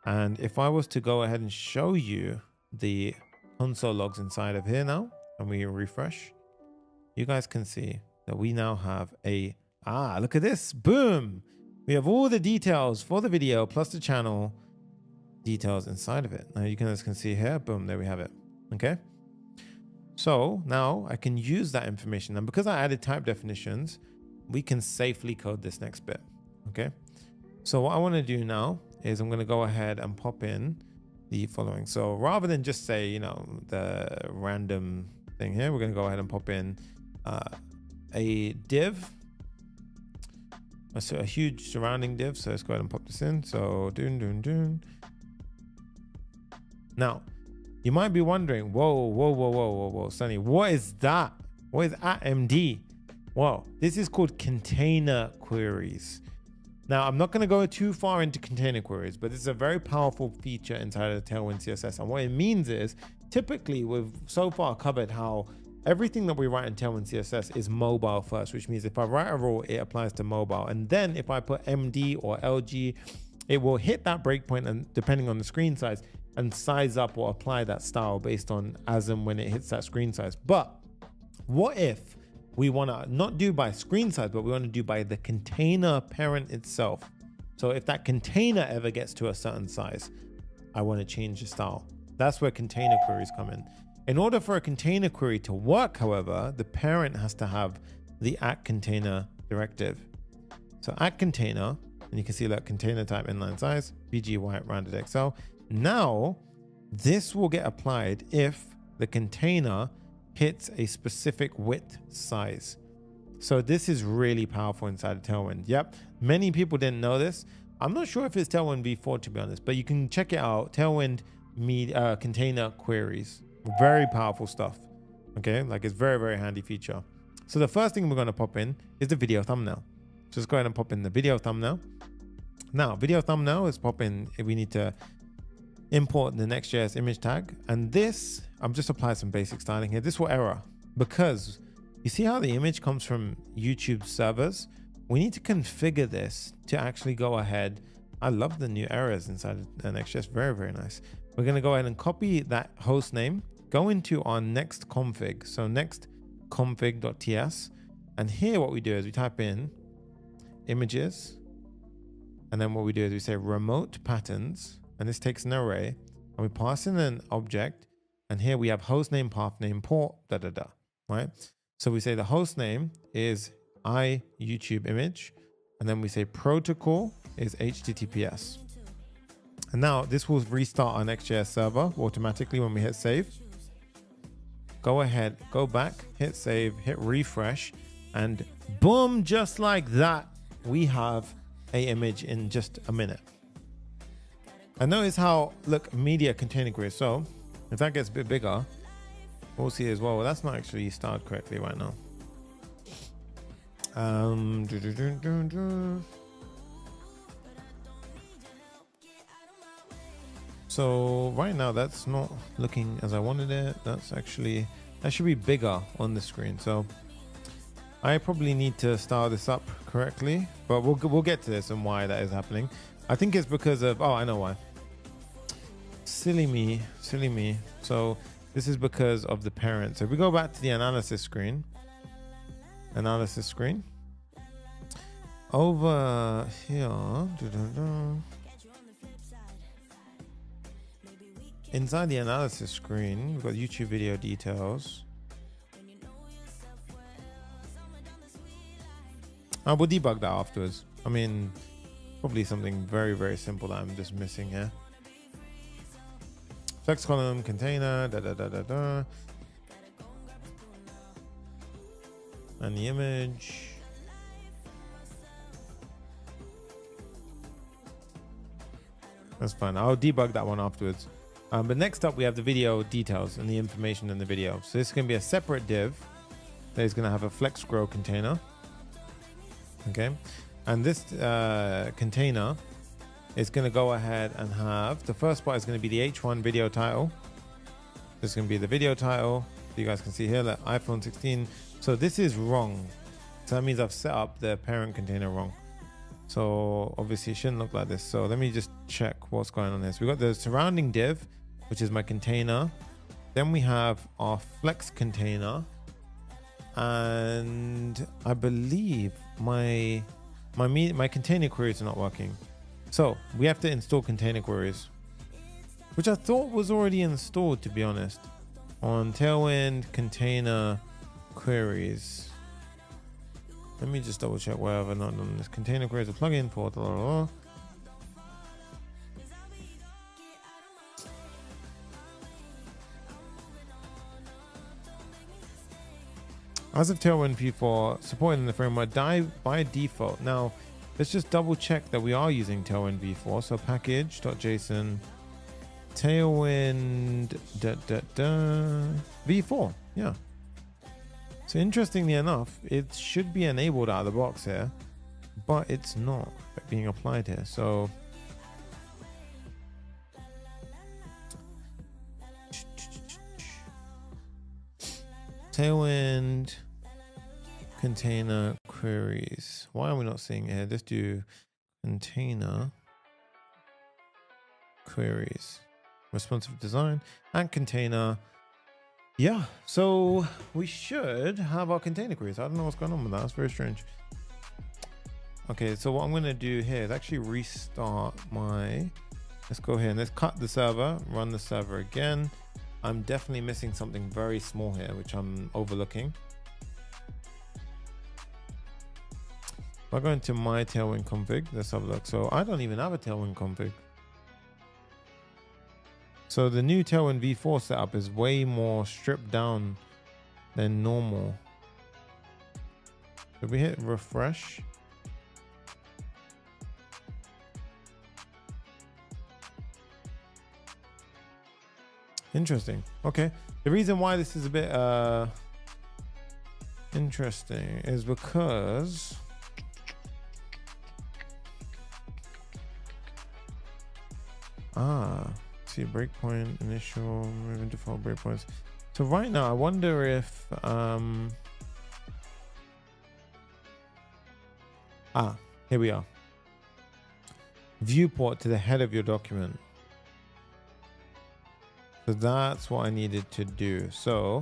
And if I was to go ahead and show you the console logs inside of here now, and we refresh, you guys can see that we now have a, look at this, boom. We have all the details for the video plus the channel details inside of it. Now you guys can see here, boom, there we have it. Okay. So now I can use that information. And because I added type definitions, we can safely code this next bit. Okay. So what I want to do now is I'm going to go ahead and pop in the following. So rather than just say, you know, the random thing here, we're going to go ahead and pop in a div, a huge surrounding div. So let's go ahead and pop this in. So doon. Now you might be wondering, whoa, Sunny, what is that? What is @md? Well, this is called container queries. Now, I'm not going to go too far into container queries, but this is a very powerful feature inside of the Tailwind CSS. And what it means is, typically, we've so far covered how everything that we write in Tailwind CSS is mobile first, which means if I write a rule, it applies to mobile. And then if I put MD or LG, it will hit that breakpoint, and depending on the screen size, and size up or apply that style based on as and when it hits that screen size. But what if we want to not do by screen size, but we want to do by the container parent itself? So if that container ever gets to a certain size, I want to change the style. That's where container queries come in. In order for a container query to work, however, the parent has to have the @container directive. So @container, and you can see that container type inline size, BG white rounded XL. Now this will get applied if the container hits a specific width size. So this is really powerful inside of Tailwind. Yep, many people didn't know this. I'm not sure if it's Tailwind v4 to be honest, but you can check it out. Tailwind container queries, very powerful stuff. Okay, like it's very, very handy feature. So the first thing we're going to pop in is the video thumbnail. So let's go ahead and pop in the video thumbnail. Now video thumbnail is popping if we need to import the Next.js image tag. And this, I'm just applying some basic styling here. This will error because you see how the image comes from YouTube servers. We need to configure this to actually go ahead. I love the new errors inside of Next.js. Very, very nice. We're going to go ahead and copy that host name, go into our next config. So next config.ts. And here what we do is we type in images. And then what we do is we say remote patterns. And this takes an array, and we pass in an object, and here we have host name, path name, port, right? So we say the host name is YouTube image, and then we say protocol is HTTPS. And now this will restart our Next.js server automatically when we hit save. Go ahead, go back, hit save, hit refresh, and boom, just like that, we have an image in just a minute. And notice how, look, media container query. So if that gets a bit bigger, we'll see as well. Well, that's not actually styled correctly right now. So right now that's not looking as I wanted it. That should be bigger on the screen. So I probably need to style this up correctly, but we'll get to this and why that is happening. I think it's because of, oh, I know why. Silly me. So this is because of the parent. So if we go back to the analysis screen, over here, inside the analysis screen, we've got YouTube video details. We'll debug that afterwards. I mean, probably something very, very simple that I'm just missing here. Flex column, container, and the image. That's fine. I'll debug that one afterwards. But next up, we have the video details and the information in the video. So this is going to be a separate div that is going to have a flex scroll container. Okay, and this container is going to go ahead and have the first part is going to be the H1 video title. This is going to be the video title. You guys can see here that iPhone 16. So this is wrong. So that means I've set up the parent container wrong. So obviously it shouldn't look like this. So let me just check what's going on here. So we've got the surrounding div, which is my container. Then we have our flex container. And I believe my container queries are not working. So we have to install container queries, which I thought was already installed, to be honest, on Tailwind container queries. Let me just double check where I've not done this. Container queries, a plugin for blah, blah, blah. As of Tailwind v4 supporting the framework by default. Now let's just double check that we are using Tailwind v4. So package.json Tailwind v4. Yeah. So interestingly enough, it should be enabled out of the box here, but it's not being applied here. So Tailwind container queries. Why are we not seeing it here? Let's do container queries, responsive design, and container. Yeah, so we should have our container queries. I don't know what's going on with that. That's very strange. Okay, so what I'm going to do here is actually restart my. Let's go here and let's cut the server, run the server again. I'm definitely missing something very small here, which I'm overlooking. If I go into my Tailwind config, let's have a look. So I don't even have a Tailwind config. So the new Tailwind v4 setup is way more stripped down than normal. If we hit refresh, interesting. Okay. The reason why this is a bit interesting is because see breakpoint initial moving default breakpoints. So right now I wonder if here we are. Viewport to the head of your document. So that's what I needed to do. So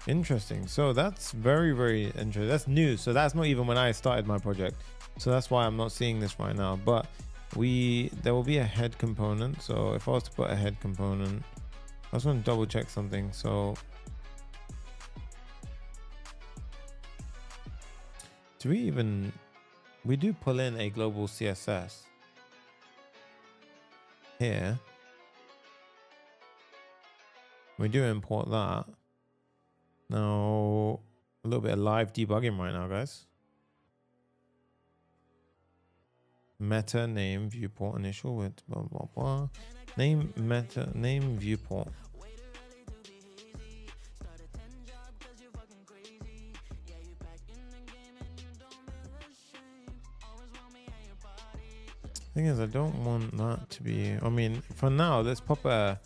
interesting. So that's very, very interesting. That's new. So that's not even when I started my project. So that's why I'm not seeing this right now. But there will be a head component. So if I was to put a head component, I just want to double check something. So we do pull in a global CSS here. We do import that. Now, a little bit of live debugging right now, guys. Meta name viewport initial with blah, blah, blah. Name meta name viewport. Thing is, I don't want that to be, I mean, for now, let's pop a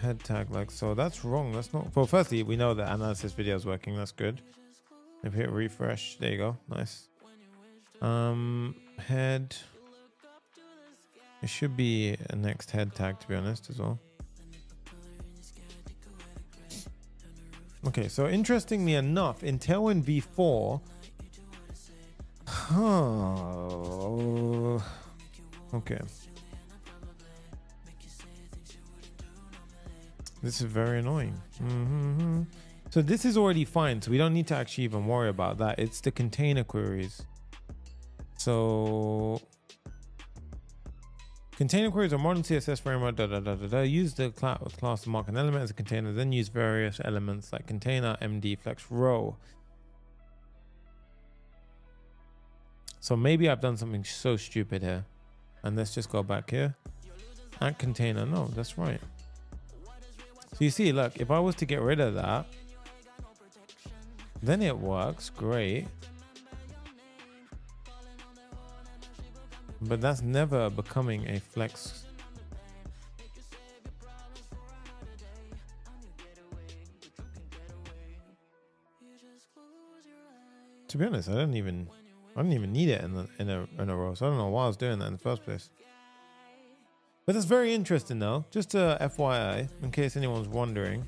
head tag like so. That's wrong. That's not, well, firstly, we know that analysis video is working. That's good. If we hit refresh, there you go. Nice. Head. It should be a next head tag, to be honest, as well. Okay, so interestingly enough, in Tailwind v4, okay. This is very annoying. So this is already fine, so we don't need to actually even worry about that. It's the container queries. So container queries are modern CSS framework. Use the class to mark an element as a container, then use various elements like container, MD, flex, row. So maybe I've done something so stupid here. And let's just go back here. Add container. No, that's right. So you see, look, if I was to get rid of that, then it works great. But that's never becoming a flex. To be honest, I didn't even need it in a row. So I don't know why I was doing that in the first place. But that's very interesting though. Just a FYI, in case anyone's wondering.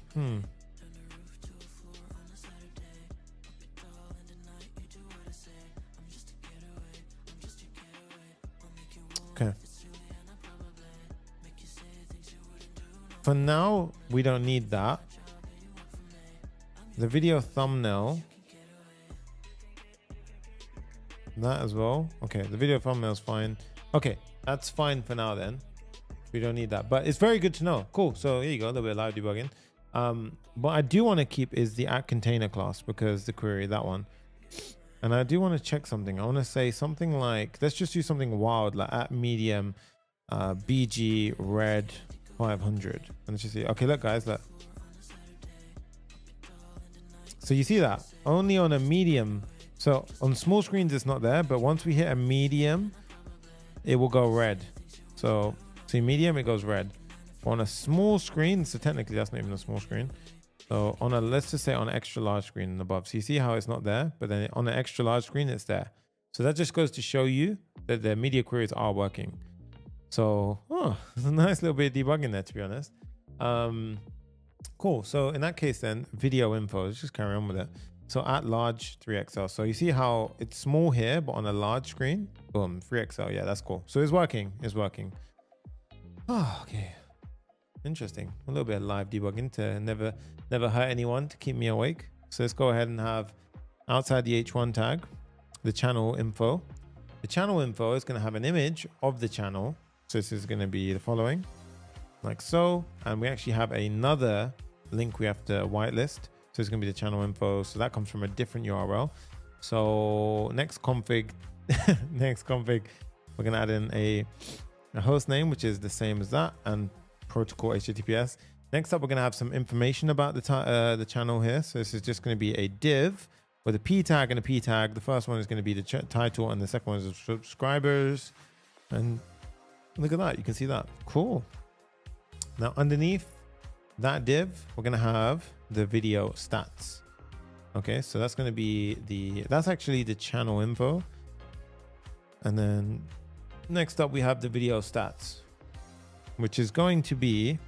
Okay. For now, we don't need that. The video thumbnail. That as well. Okay, the video thumbnail is fine. Okay, that's fine for now then. We don't need that, but it's very good to know. Cool. So here you go, a little bit of live debugging. What I do want to keep is the @container class, because the query, that one. And I do want to check something. I want to say something like, let's just do something wild, like @medium BG red 500. And let's just see. Okay, look guys, look. So you see that only on a medium. So on small screens, it's not there, but once we hit a medium, it will go red. So see medium, it goes red. On a small screen, so technically that's not even a small screen. So on a, let's just say on an extra large screen and above. So you see how it's not there, but then on an extra large screen, it's there. So that just goes to show you that the media queries are working. So, there's a nice little bit of debugging there, to be honest. Cool. So in that case then, video info, let's just carry on with it. So @large 3XL. So you see how it's small here, but on a large screen, boom, 3XL. Yeah, that's cool. So it's working. It's working. Okay. Interesting. A little bit of live debugging to never hurt anyone, to keep me awake. So let's go ahead and have outside the H1 tag, the channel info. The channel info is going to have an image of the channel. So this is going to be the following, like so. And we actually have another link we have to whitelist. So it's going to be the channel info. So that comes from a different URL. So next config, we're going to add in a host name, which is the same as that, and protocol HTTPS. Next up, we're going to have some information about the channel here. So this is just going to be a div with a P tag and a P tag. The first one is going to be the title, and the second one is subscribers. And look at that. You can see that. Cool. Now underneath that div, we're going to have the video stats. Okay, so that's going to be that's actually the channel info. And then next up, we have the video stats, which is going to be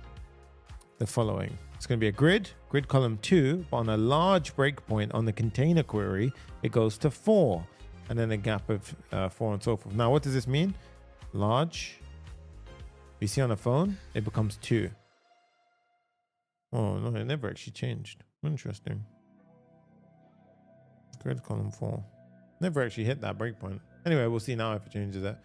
the following. It's going to be a grid column 2, but on a large breakpoint on the container query, it goes to 4, and then a gap of 4 and so forth. Now, what does this mean? Large. You see on a phone, it becomes 2. Oh, no, it never actually changed. Interesting. Grid column 4. Never actually hit that breakpoint. Anyway, we'll see now if it changes it.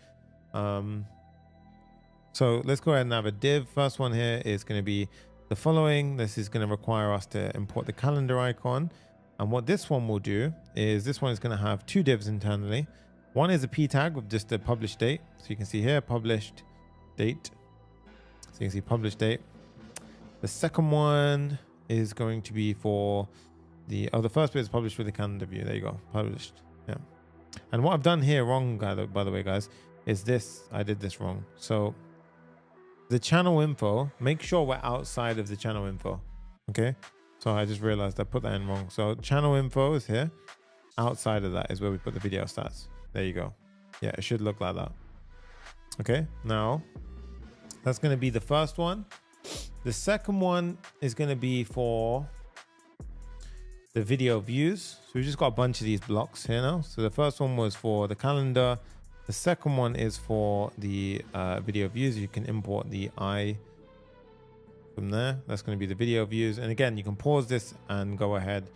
So let's go ahead and have a div. First one here is going to be the following. This is going to require us to import the calendar icon. And what this one will do is this one is going to have 2 divs internally. One is a P tag with just the published date. So you can see here, published date. So you can see published date. The second one is going to be for the first bit is published with the calendar view. There you go, published. Yeah. And what I've done here wrong, by the way, guys, is this. I did this wrong. So the channel info, make sure we're outside of the channel info. Okay. So I just realized I put that in wrong. So channel info is here. Outside of that is where we put the video stats. There you go. Yeah, it should look like that. Okay. Now that's going to be the first one. The second one is going to be for the video views. So we just got a bunch of these blocks here now. So the first one was for the calendar. The second one is for the video views. You can import the eye from there. That's going to be the video views. And again, you can pause this and go ahead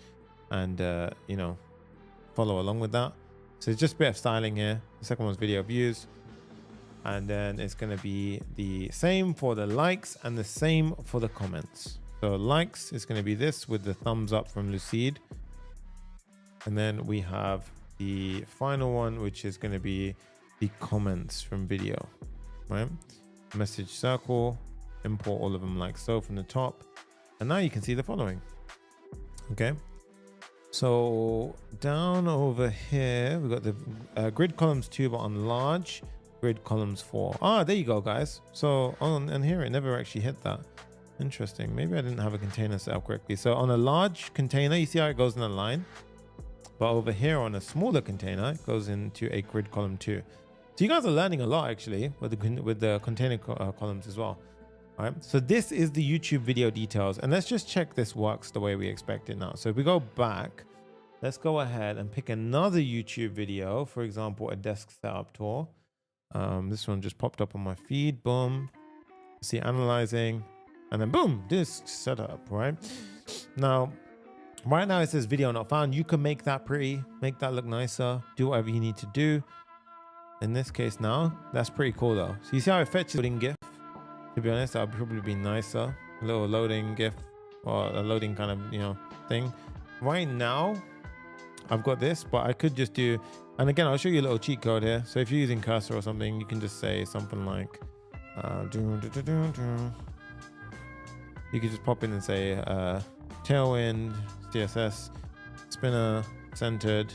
and, you know, follow along with that. So it's just a bit of styling here. The second one's video views. And then it's going to be the same for the likes and the same for the comments. So likes is going to be this with the thumbs up from Lucide. And then we have the final one, which is going to be the comments from video, right? Message circle, import all of them like so from the top. And now you can see the following. Okay. So down over here, we've got the grid columns 2, but on large, grid columns 4. Ah, there you go, guys. So on and here, it never actually hit that. Interesting. Maybe I didn't have a container set up correctly. So on a large container, you see how it goes in a line, but over here on a smaller container, it goes into a grid column 2. So you guys are learning a lot actually with the container columns as well. All right. So this is the YouTube video details, and let's just check this works the way we expect it now. So if we go back, let's go ahead and pick another YouTube video. For example, a desk setup tour. This one just popped up on my feed. Boom. See analyzing, and then boom, disk setup. Right now, it says video not found. You can make that pretty, make that look nicer, do whatever you need to do. In this case now, that's pretty cool though. So you see how it fetches loading GIF? To be honest, that would probably be nicer. A little loading GIF or a loading kind of, you know, thing. Right now, I've got this, but I could just do, and again, I'll show you a little cheat code here. So if you're using cursor or something, you can just say something like, you could just pop in and say Tailwind, CSS, spinner, centered.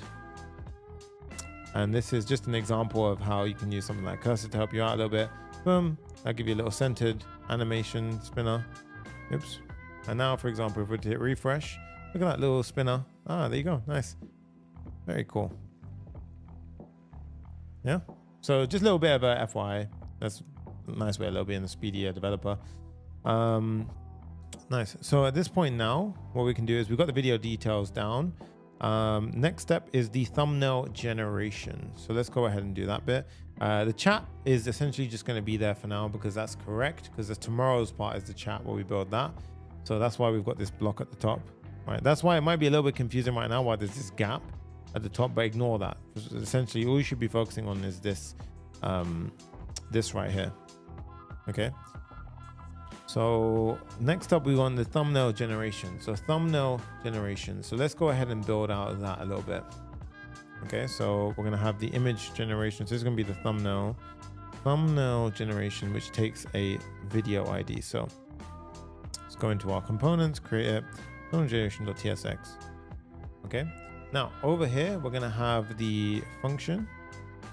And this is just an example of how you can use something like cursor to help you out a little bit. Boom, I'll give you a little centered animation spinner. Oops. And now, for example, if we hit refresh, look at that little spinner. Ah, there you go. Nice. Very cool. Yeah. So just a little bit of a FYI. That's a nice way a little bit in the speedier developer. Nice. So at this point now, what we can do is we've got the video details down. Next step is the thumbnail generation. So let's go ahead and do that bit. The chat is essentially just going to be there for now because that's correct, because tomorrow's part is the chat where we build that. So that's why we've got this block at the top, right? That's why it might be a little bit confusing right now why there's this gap at the top, but ignore that. Essentially, all you should be focusing on is this, this right here. Okay. So next up, we want the thumbnail generation. So thumbnail generation. So let's go ahead and build out that a little bit. Okay, so we're gonna have the image generation. So it's gonna be the thumbnail generation, which takes a video ID. So let's go into our components, create it, thumbnail generation.tsx. Okay, now over here, we're gonna have the function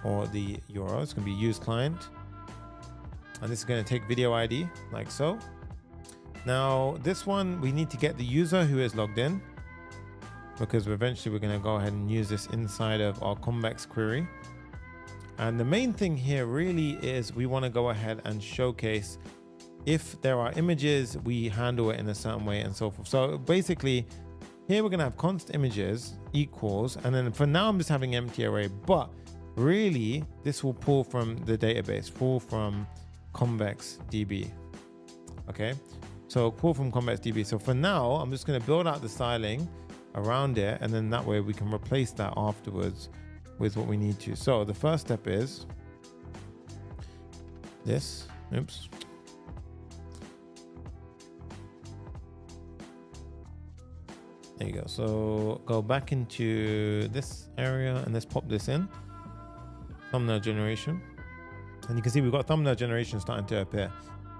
or the URL. It's gonna be use client. And this is going to take video ID like so. Now this one, we need to get the user who is logged in, because eventually we're going to go ahead and use this inside of our Convex query. And the main thing here really is we want to go ahead and showcase if there are images, we handle it in a certain way and so forth. So basically here we're going to have const images equals, and then for now I'm just having empty array, but really this will pull from the database, pull from Convex DB. Okay, so pull from Convex DB. So for now, I'm just going to build out the styling around it, and then that way we can replace that afterwards with what we need to. So the first step is this. Oops. There you go. So go back into this area and let's pop this in. Thumbnail generation. And you can see we've got thumbnail generation starting to appear.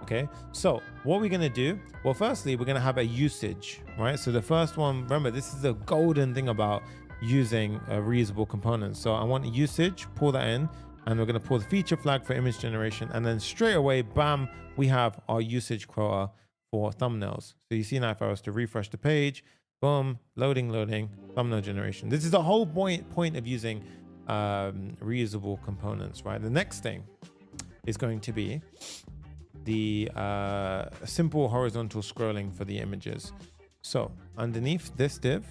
Okay, so what we're going to do, well, firstly, we're going to have a usage, right? So the first one, remember, this is the golden thing about using reusable components. So I want a usage, pull that in, and we're going to pull the feature flag for image generation, and then straight away, bam, we have our usage quota for thumbnails. So you see now if I was to refresh the page, boom, loading, thumbnail generation. This is the whole point of using reusable components, right? The next thing is going to be the simple horizontal scrolling for the images. So underneath this div,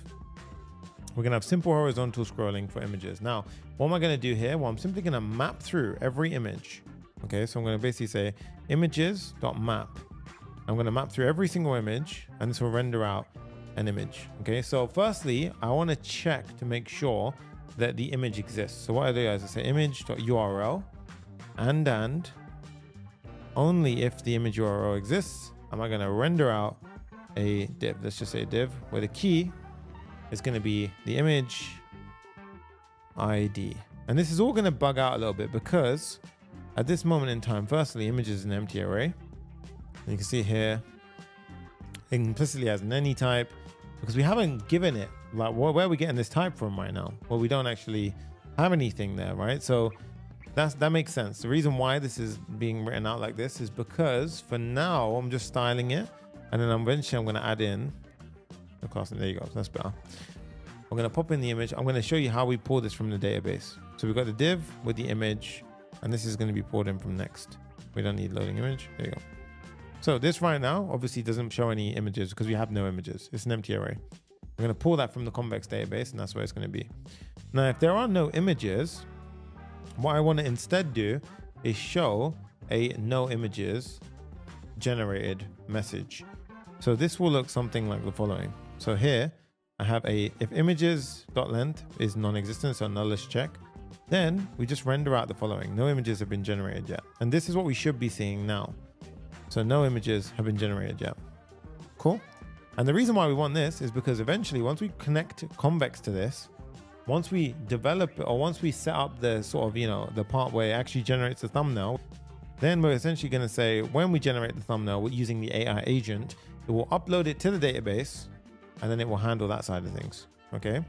we're gonna have simple horizontal scrolling for images. Now, what am I gonna do here? Well, I'm simply gonna map through every image. Okay, so I'm gonna basically say images.map. I'm gonna map through every single image, and this will render out an image. Okay, so firstly, I wanna check to make sure that the image exists. So what I do is I say image.url and only if the image URL exists, am I gonna render out a div. Let's just say a div where the key is going to be the image ID. And this is all going to bug out a little bit because at this moment in time, firstly, image is an empty array. And you can see here, it implicitly has an any type because we haven't given it, like, where are we getting this type from right now? Well, we don't actually have anything there, right? So that makes sense. The reason why this is being written out like this is because for now, I'm just styling it. And then eventually I'm going to add in the class. There you go. That's better. I'm going to pop in the image. I'm going to show you how we pull this from the database. So we've got the div with the image, and this is going to be pulled in from Next. We don't need loading image. There you go. So this right now obviously doesn't show any images because we have no images. It's an empty array. We're going to pull that from the Convex database, and that's where it's going to be. Now, if there are no images, what I want to instead do is show a no images generated message. So this will look something like the following. So here I have if images.length is non-existent, so nullish check, then we just render out the following. No images have been generated yet. And this is what we should be seeing now. So no images have been generated yet. Cool. And the reason why we want this is because eventually once we connect Convex to this, once we develop it, or once we set up the sort of, the part where it actually generates the thumbnail, then we're essentially going to say when we generate the thumbnail, we're using the AI agent, it will upload it to the database, and then it will handle that side of things. Okay.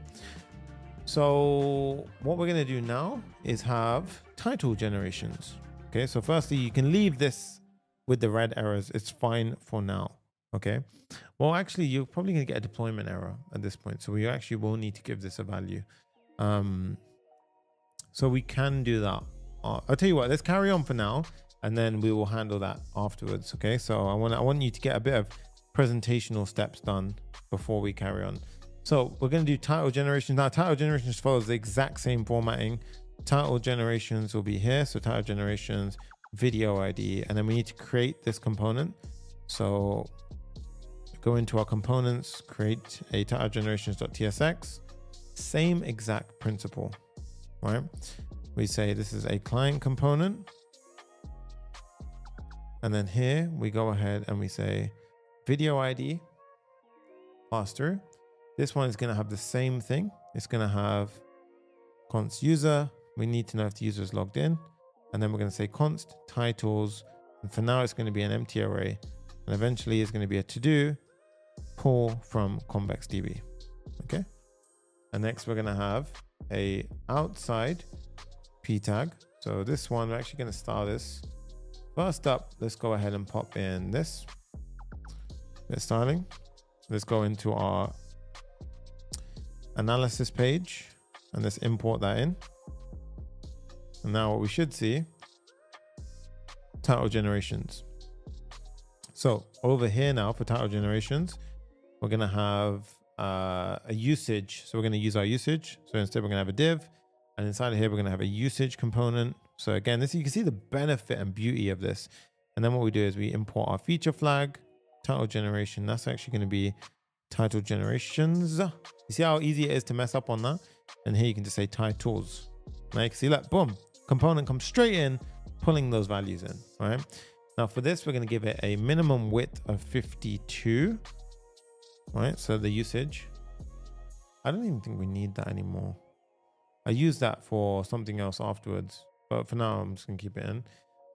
So what we're going to do now is have title generations. Okay. So firstly, you can leave this with the red errors. It's fine for now. Okay. Well, actually, you're probably going to get a deployment error at this point. So we actually will need to give this a value. So we can do that. I'll tell you what, let's carry on for now, and then we will handle that afterwards. Okay. So I want you to get a bit of presentational steps done before we carry on. So we're going to do title generations. Now title generations follows the exact same formatting. Title generations will be here. So title generations, video ID, and then we need to create this component. So go into our components, create a title generations.tsx, same exact principle, right? We say this is a client component. And then here we go ahead and we say video ID pass through. This one is going to have the same thing. It's going to have const user. We need to know if the user is logged in. And then we're going to say const titles. And for now, it's going to be an empty array. And eventually it's going to be a to-do pull from Convex DB. Okay. And next we're going to have a outside p tag. So this one, we're actually going to start this. First up, let's go ahead and pop in this. Bit of styling. Let's go into our analysis page and let's import that in. And now what we should see, title generations. So over here now for title generations, we're going to have a usage. So we're going to use our usage. So instead we're going to have a div, and inside of here, we're going to have a usage component. So again, this, you can see the benefit and beauty of this. And then what we do is we import our feature flag, title generation. That's actually going to be title generations. You see how easy it is to mess up on that? And here you can just say titles. Now you can see, look, boom, component comes straight in, pulling those values in, all right? Now for this, we're going to give it a minimum width of 52, right? So the usage, I don't even think we need that anymore. I use that for something else afterwards, but for now, I'm just going to keep it in.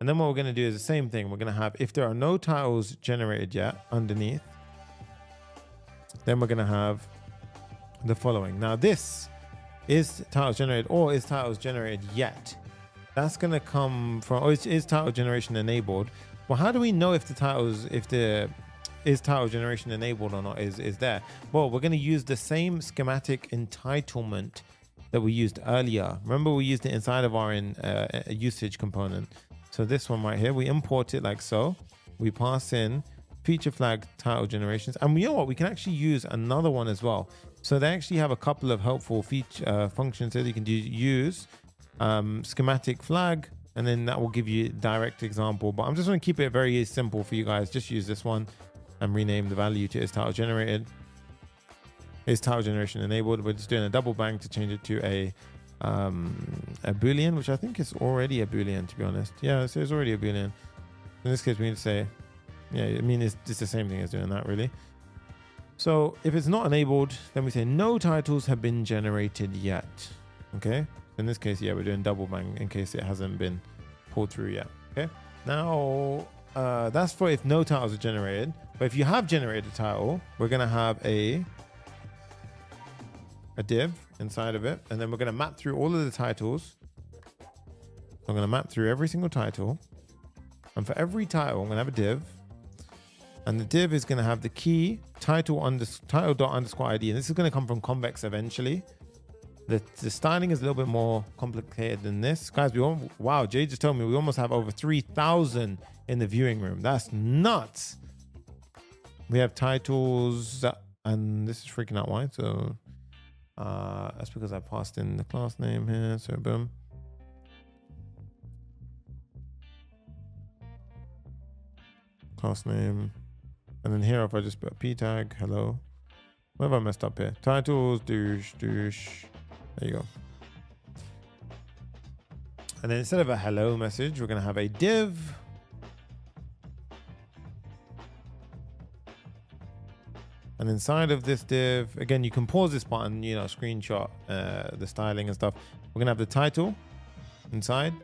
And then what we're going to do is the same thing. We're going to have, if there are no titles generated yet underneath, then we're going to have the following. Now this is titles generated, or is titles generated yet. that's going to come from, oh, it is title generation enabled. Well, how do we know if the titles, if the is title generation enabled or not is there? Well, we're going to use the same schematic entitlement that we used earlier. Remember, we used it inside of our usage component. So this one right here, we import it like so. We pass in feature flag title generations, and you know what? We can actually use another one as well. So they actually have a couple of helpful feature functions that you can use schematic flag, and then that will give you direct example. But I'm just going to keep it very simple for you guys. Just use this one and rename the value to is title generated. Is title generation enabled. We're just doing a double bang to change it to a boolean, which I think is already a boolean, to be honest. Yeah, so it's already a boolean. In this case, we need to say, yeah, I mean, it's the same thing as doing that, really. So if it's not enabled, then we say no titles have been generated yet. Okay. In this case, yeah, we're doing double bang in case it hasn't been pulled through yet. Okay. Now, that's for if no titles are generated. But if you have generated a title, we're going to have a div inside of it. And then we're going to map through all of the titles. So I'm going to map through every single title. And for every title, I'm going to have a div. And the div is going to have the key title._ID. And this is going to come from Convex eventually. The styling is a little bit more complicated than this. Guys, wow, Jay just told me we almost have over 3,000 in the viewing room. That's nuts. We have titles, and this is freaking out why. So that's because I passed in the class name here. So boom. Class name. And then here, if I just put a p tag, hello. What have I messed up here? Titles, douche. There you go. And then instead of a hello message, we're going to have a div. And inside of this div, again, you can pause this button, you know, screenshot the styling and stuff. We're going to have the title inside.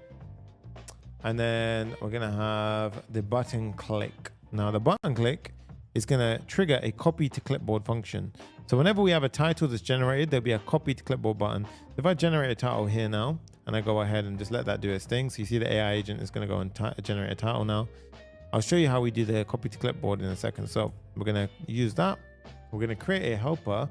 And then we're going to have the button click. Now, the button click is going to trigger a copy to clipboard function. So whenever we have a title that's generated, there'll be a copy to clipboard button. If I generate a title here now, and I go ahead and just let that do its thing. So you see the AI agent is going to go and generate a title now. I'll show you how we do the copy to clipboard in a second. So we're going to use that. We're going to create a helper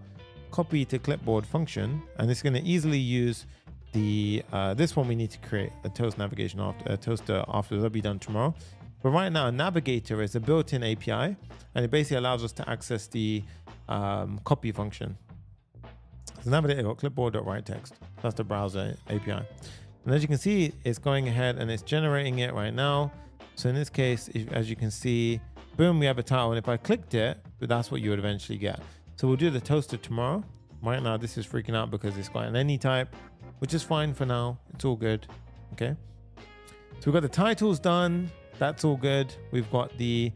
copy to clipboard function, and it's going to easily use the this one we need to create a toast navigation after toaster after. That'll be done tomorrow. But right now, Navigator is a built-in API, and it basically allows us to access the copy function. So Navigator got clipboard.writeText. That's the browser API. And as you can see, it's going ahead and it's generating it right now. So in this case, as you can see, boom, we have a title. And if I clicked it, that's what you would eventually get. So we'll do the toaster tomorrow. Right now, this is freaking out because it's got an any type, which is fine for now. It's all good. Okay. So we've got the titles done. That's all good. We've got the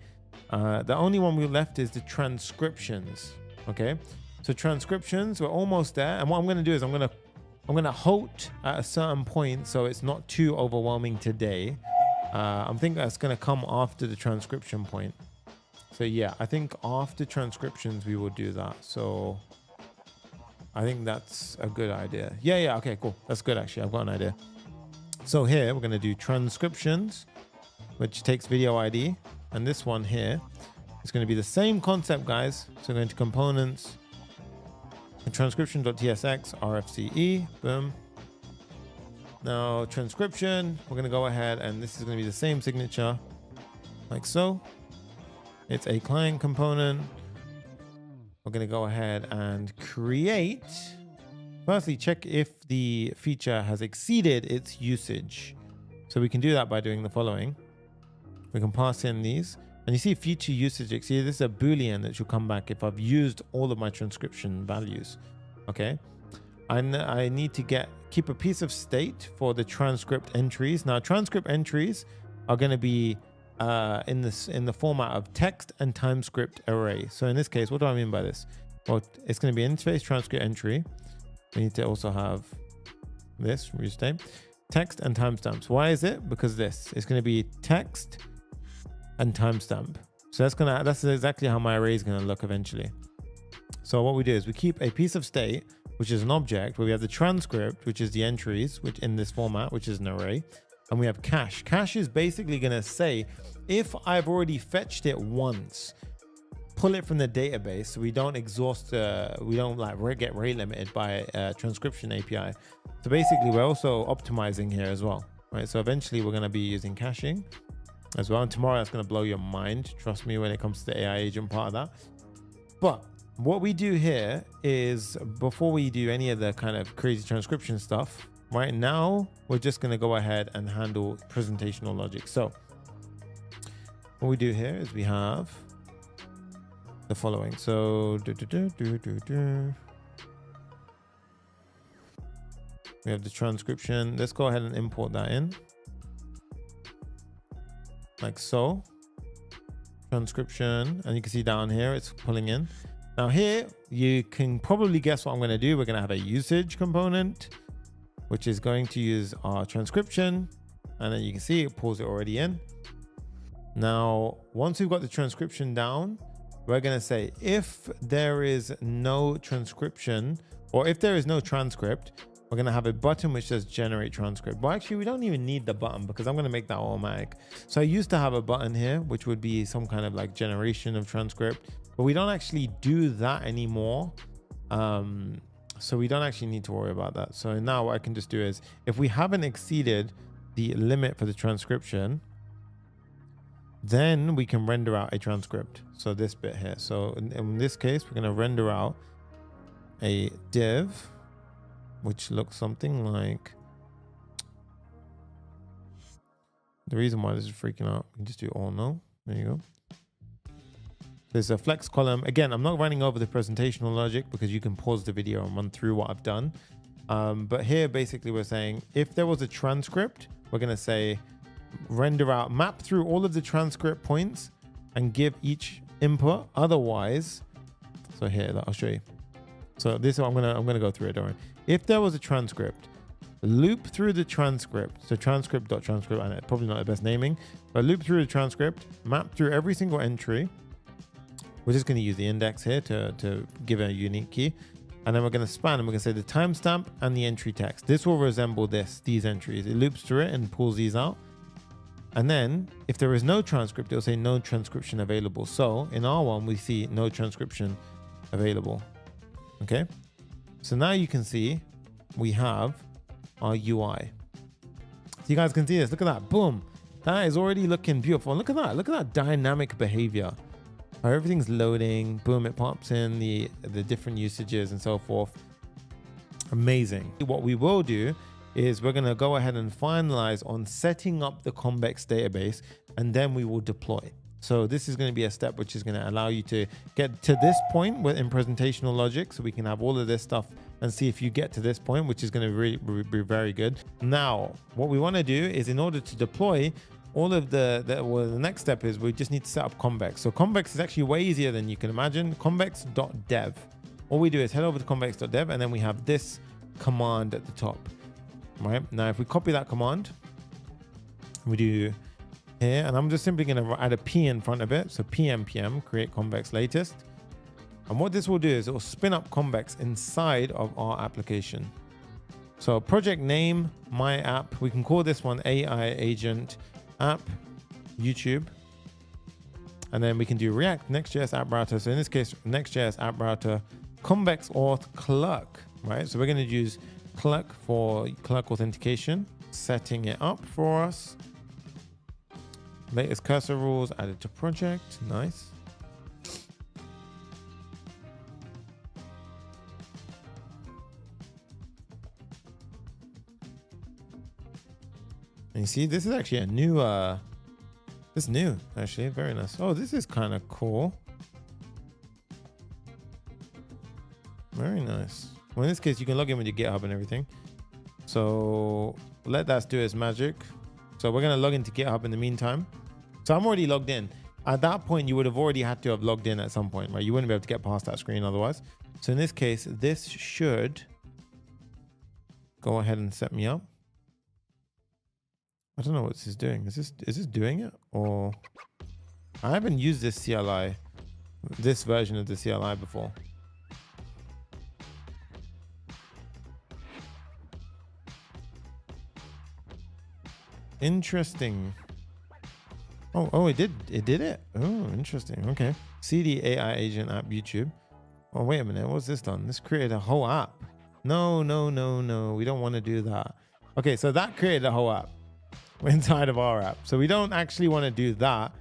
only one we left is the transcriptions. Okay. So transcriptions, we're almost there. And what I'm going to do is I'm going to halt at a certain point so it's not too overwhelming today. I'm thinking that's going to come after the transcription point. So yeah, I think after transcriptions we will do that. So I think that's a good idea. Yeah, okay, cool. That's good actually. I've got an idea. So here we're going to do transcriptions, which takes video ID. And this one here is going to be the same concept, guys. So going to components, and transcription.tsx, RFCE, boom. Now transcription, we're going to go ahead and this is going to be the same signature like so. It's a client component. We're going to go ahead and create. Firstly, check if the feature has exceeded its usage. So we can do that by doing the following. We can pass in these and you see feature usage exceeded. This is a Boolean that should come back if I've used all of my transcription values. Okay. I need to keep a piece of state for the transcript entries. Now transcript entries are going to be in the format of text and timescript array. So in this case, what do I mean by this? Well, it's going to be interface transcript entry. We need to also have this restate text and timestamps. Why is it? Because this is going to be text and timestamp. So that's exactly how my array is going to look eventually. So what we do is we keep a piece of state, which is an object where we have the transcript, which is the entries, which in this format, which is an array. and we have cache. Cache is basically going to say, if I've already fetched it once, pull it from the database so we don't exhaust, we don't like get rate limited by transcription API. So basically we're also optimizing here as well, right? So eventually we're going to be using caching as well. And tomorrow that's going to blow your mind. Trust me, when it comes to the AI agent part of that. But what we do here is, before we do any of the kind of crazy transcription stuff, right now, we're just going to go ahead and handle presentational logic. So what we do here is we have the following. So we have the transcription. Let's go ahead and import that in like so. Transcription, and you can see down here it's pulling in. Now here you can probably guess what I'm going to do. We're going to have a usage component which is going to use our transcription, and then you can see it pulls it already in. Now once we've got the transcription down, we're going to say if there is no transcription, or if there is no transcript, we're going to have a button which says generate transcript. Well, actually we don't even need the button because I'm going to make that automatic. So I used to have a button here which would be some kind of like generation of transcript, but we don't actually do that anymore. So we don't actually need to worry about that. So now what I can just do is, if we haven't exceeded the limit for the transcription, then we can render out a transcript. So this bit here. So in this case, we're going to render out a div, which looks something like, the reason why this is freaking out, we can just do all no. There you go. There's a flex column. Again, I'm not running over the presentational logic because you can pause the video and run through what I've done. But here, basically, we're saying if there was a transcript, we're going to say render out, map through all of the transcript points and give each input. Otherwise, so here, I'll show you. So this, I'm gonna go through it. Don't worry. If there was a transcript, loop through the transcript. So transcript.transcript, and it's probably not the best naming, but loop through the transcript, map through every single entry. We're just going to use the index here to give a unique key. And then we're going to span, and we're going to say the timestamp and the entry text. This will resemble these entries. It loops through it and pulls these out. And then if there is no transcript, it'll say no transcription available. So in our one, we see no transcription available. Okay. So now you can see we have our UI. So you guys can see this. Look at that. Boom. That is already looking beautiful. Look at that. Look at that dynamic behavior. Everything's loading. Boom. It pops in the different usages and so forth. Amazing. What we will do is we're going to go ahead and finalize on setting up the Convex database, and then we will deploy. So this is going to be a step which is going to allow you to get to this point in presentational logic, so we can have all of this stuff and see if you get to this point, which is going to really be very good. Now, what we want to do is, in order to deploy all of the next step is we just need to set up Convex. So Convex is actually way easier than you can imagine. Convex.dev. All we do is head over to convex.dev, and then we have this command at the top. Right now, if we copy that command, we do here, and I'm just simply going to add a P in front of it. So pm create Convex latest. And what this will do is it will spin up Convex inside of our application. So project name, my app. We can call this one AI Agent App YouTube. And then we can do React Next.js App Router. So in this case, Next.js App Router, Convex Auth Clerk, right? So we're going to use Clerk for Clerk authentication, setting it up for us. Latest cursor rules added to project. Nice. And you see, this is actually a new, this is new, actually, very nice. Oh, this is kind of cool. Very nice. Well, in this case, you can log in with your GitHub and everything. So let that do its magic. So we're going to log into GitHub in the meantime. So I'm already logged in. At that point, you would have already had to have logged in at some point, right? You wouldn't be able to get past that screen otherwise. So in this case, this should go ahead and set me up. I don't know what this is doing. Is this doing it? Or I haven't used this CLI, this version of the CLI before. Interesting. Oh, it did it. Oh, interesting. Okay. CD AI agent app YouTube. Oh, wait a minute. What's this done? This created a whole app. No. We don't want to do that. Okay, so that created a whole app inside of our app. So we don't actually want to do that.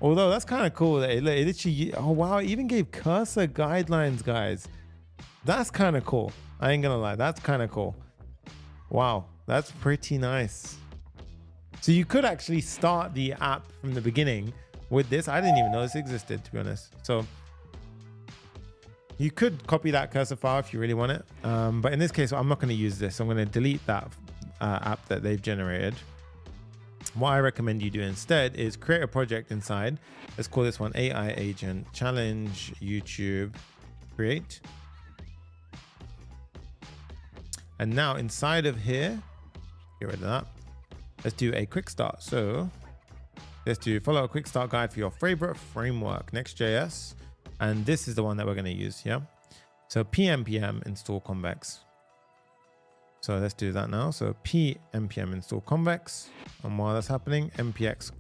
Although that's kind of cool that it literally, oh wow, it even gave cursor guidelines, guys. That's kind of cool. I ain't gonna lie, that's kind of cool. Wow, that's pretty nice. So you could actually start the app from the beginning with this. I didn't even know this existed, to be honest. So you could copy that cursor file if you really want it. But in this case, I'm not going to use this. I'm going to delete that app that they've generated. What I recommend you do instead is create a project inside. Let's call this one AI Agent Challenge YouTube Create. And now inside of here, get rid of that. Let's do a quick start. So let's do follow a quick start guide for your favorite framework, Next.js. And this is the one that we're going to use. Yeah. So pnpm install Convex. So let's do that now. So pnpm install Convex. And while that's happening, pmpx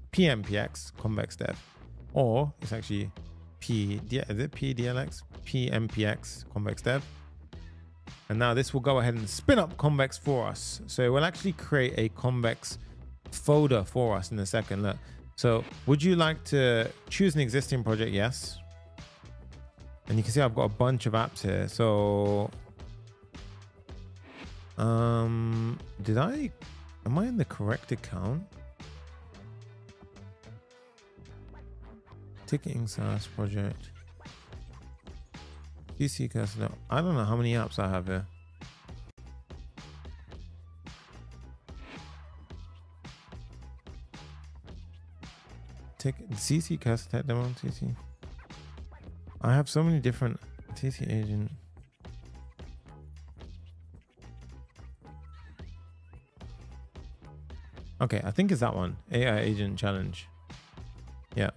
Convex dev. Or it's actually pdlx? pmpx Convex dev. And now this will go ahead and spin up Convex for us. So it will actually create a Convex folder for us in a second. Look. So would you like to choose an existing project? Yes. And you can see I've got a bunch of apps here. So am I in the correct account? Ticketing SaaS project. PC customer. I don't know how many apps I have here. CC cast demo CC. I have so many different CC agent. Okay, I think it's that one. AI agent challenge. Yeah.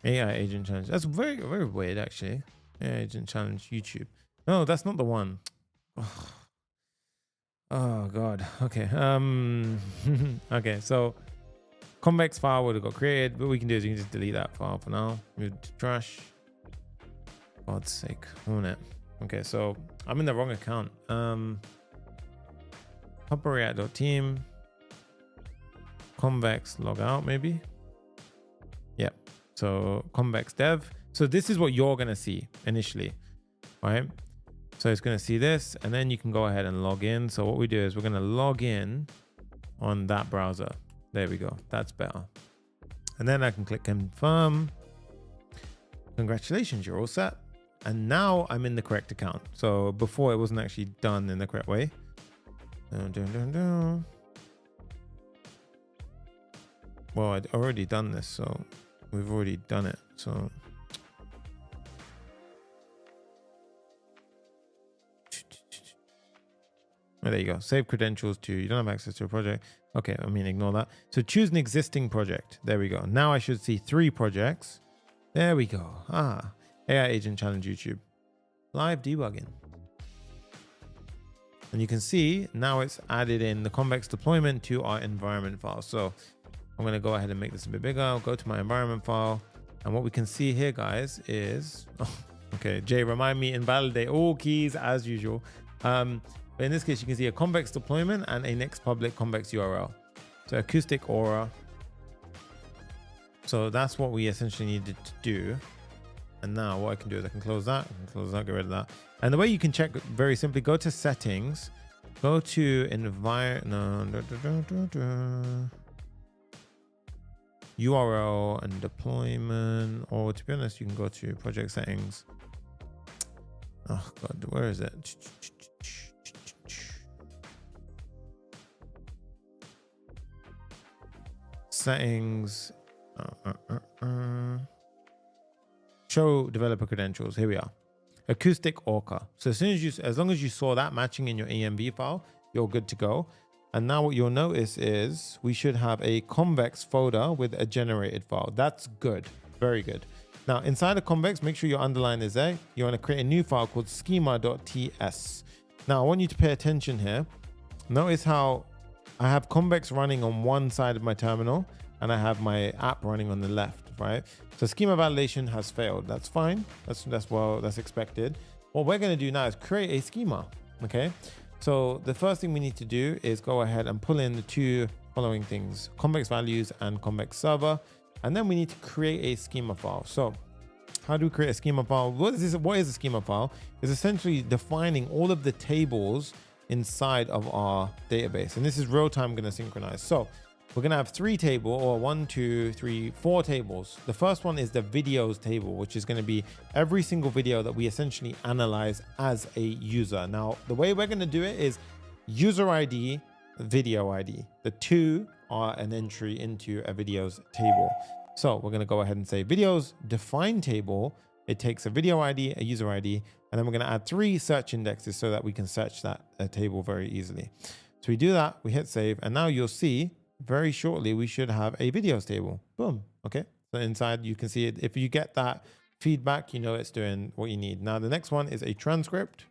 AI agent challenge. That's very, very weird actually. AI agent challenge YouTube. No, that's not the one. Oh God. Okay. Okay, so Convex file would have got created. What we can do is you can just delete that file for now. Move to trash. God's sake, won't it? Okay, so I'm in the wrong account. React.team. Convex log out maybe. Yep. So Convex dev. So this is what you're gonna see initially, right? So it's gonna see this, and then you can go ahead and log in. So what we do is we're gonna log in on that browser. There we go. That's better. And then I can click confirm. Congratulations, you're all set. And now I'm in the correct account. So before it wasn't actually done in the correct way. Well, I'd already done this, so we've already done it. So there you go. Save credentials to, you don't have access to a project. Okay, I mean, ignore that. So choose an existing project. There we go. Now I should see 3 projects. There we go. AI Agent Challenge YouTube. Live debugging. And you can see now it's added in the Convex deployment to our environment file. So I'm going to go ahead and make this a bit bigger. I'll go to my environment file. And what we can see here, guys, is... Oh, okay, Jay, remind me, invalidate all keys as usual. But in this case, you can see a Convex deployment and a next public Convex URL. So acoustic aura. So that's what we essentially needed to do. And now what I can do is I can close that, get rid of that. And the way you can check very simply, go to settings, go to URL and deployment, or to be honest, you can go to project settings. Oh God, where is it? Settings, show developer credentials. Here we are. Acoustic Orca. So as long as you saw that matching in your env file, you're good to go. And now what you'll notice is we should have a Convex folder with a generated file. That's good. Very good. Now inside of Convex, make sure your underline is there. You want to create a new file called schema.ts. Now I want you to pay attention here. Notice how I have Convex running on one side of my terminal and I have my app running on the left, right? So schema validation has failed. That's fine. That's expected. What we're going to do now is create a schema. Okay. So the first thing we need to do is go ahead and pull in the two following things: Convex values and Convex server. And then we need to create a schema file. So how do we create a schema file? What is a schema file? It's essentially defining all of the tables inside of our database. And this is real time going to synchronize. So we're going to have three tables, or 1, 2, 3, 4 tables. The first one is the videos table, which is going to be every single video that we essentially analyze as a user. Now, the way we're going to do it is user ID, video ID. The two are an entry into a videos table. So we're going to go ahead and say videos define table. It takes a video ID, a user ID, and then we're going to add 3 search indexes so that we can search that table very easily. So we do that, we hit save, and now you'll see very shortly we should have a videos table. Boom. Okay. So inside you can see it. If you get that feedback, you know it's doing what you need. Now the next one is a transcript.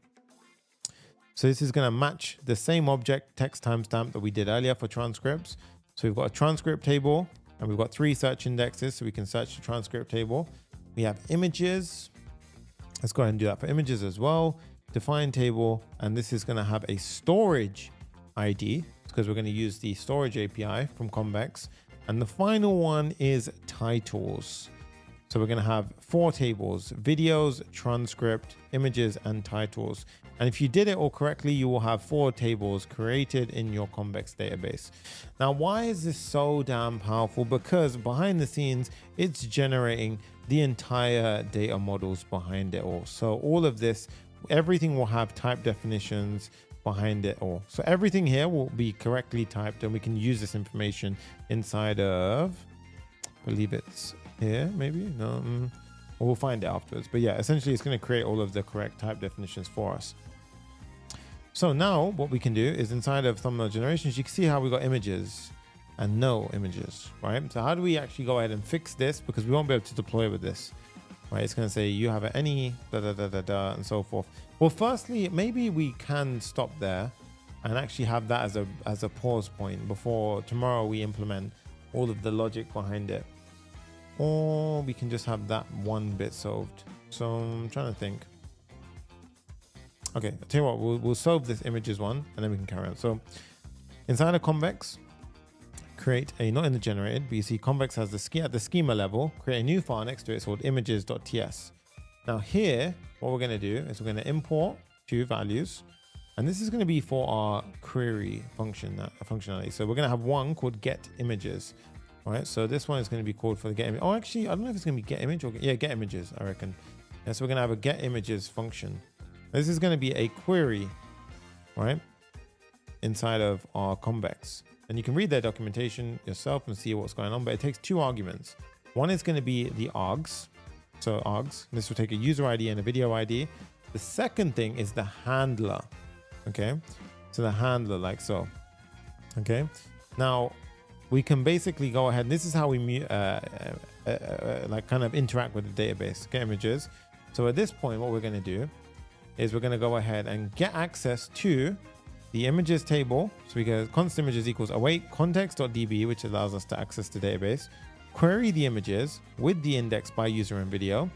So this is going to match the same object text timestamp that we did earlier for transcripts. So we've got a transcript table and we've got 3 search indexes so we can search the transcript table. We have images. Let's go ahead and do that for images as well. Define table, and this is going to have a storage ID because we're going to use the storage API from Convex. And the final one is titles. So we're going to have 4 tables: videos, transcript, images, and titles. And if you did it all correctly, you will have 4 tables created in your Convex database. Now, why is this so damn powerful? Because behind the scenes, it's generating the entire data models behind it all. So all of this, everything will have type definitions behind it all. So everything here will be correctly typed, and we can use this information inside of, I believe it's here, maybe? No, we'll find it afterwards. But yeah, essentially it's going to create all of the correct type definitions for us. So now what we can do is inside of thumbnail generations, you can see how we got images and no images, right? So how do we actually go ahead and fix this? Because we won't be able to deploy with this, right? It's going to say you have any and so forth. Well, firstly, maybe we can stop there and actually have that as a pause point before tomorrow we implement all of the logic behind it. Or we can just have that one bit solved. So I'm trying to think. Okay, I'll tell you what, we'll solve this images one and then we can carry on. So inside of Convex, create a, not in the generated, but you see Convex has at the schema level, create a new file next to it. It's called images.ts. Now here, what we're going to do is we're going to import 2 values. And this is going to be for our query functionality. So we're going to have one called get images. All right, so this one is going to be called for the get image. Oh, actually, I don't know if it's going to be get image or get images, I reckon. Yeah, so we're going to have a get images function. This is going to be a query, right, inside of our Convex. And you can read their documentation yourself and see what's going on, but it takes 2 arguments. One is going to be the args. So args, this will take a user ID and a video ID. The second thing is the handler. Okay, so the handler like so. Okay, now we can basically go ahead. This is how we like kind of interact with the database, get images. So at this point, what we're going to do is we're going to go ahead and get access to the images table. So we go const images equals await context.db, which allows us to access the database, query the images with the index by user and video.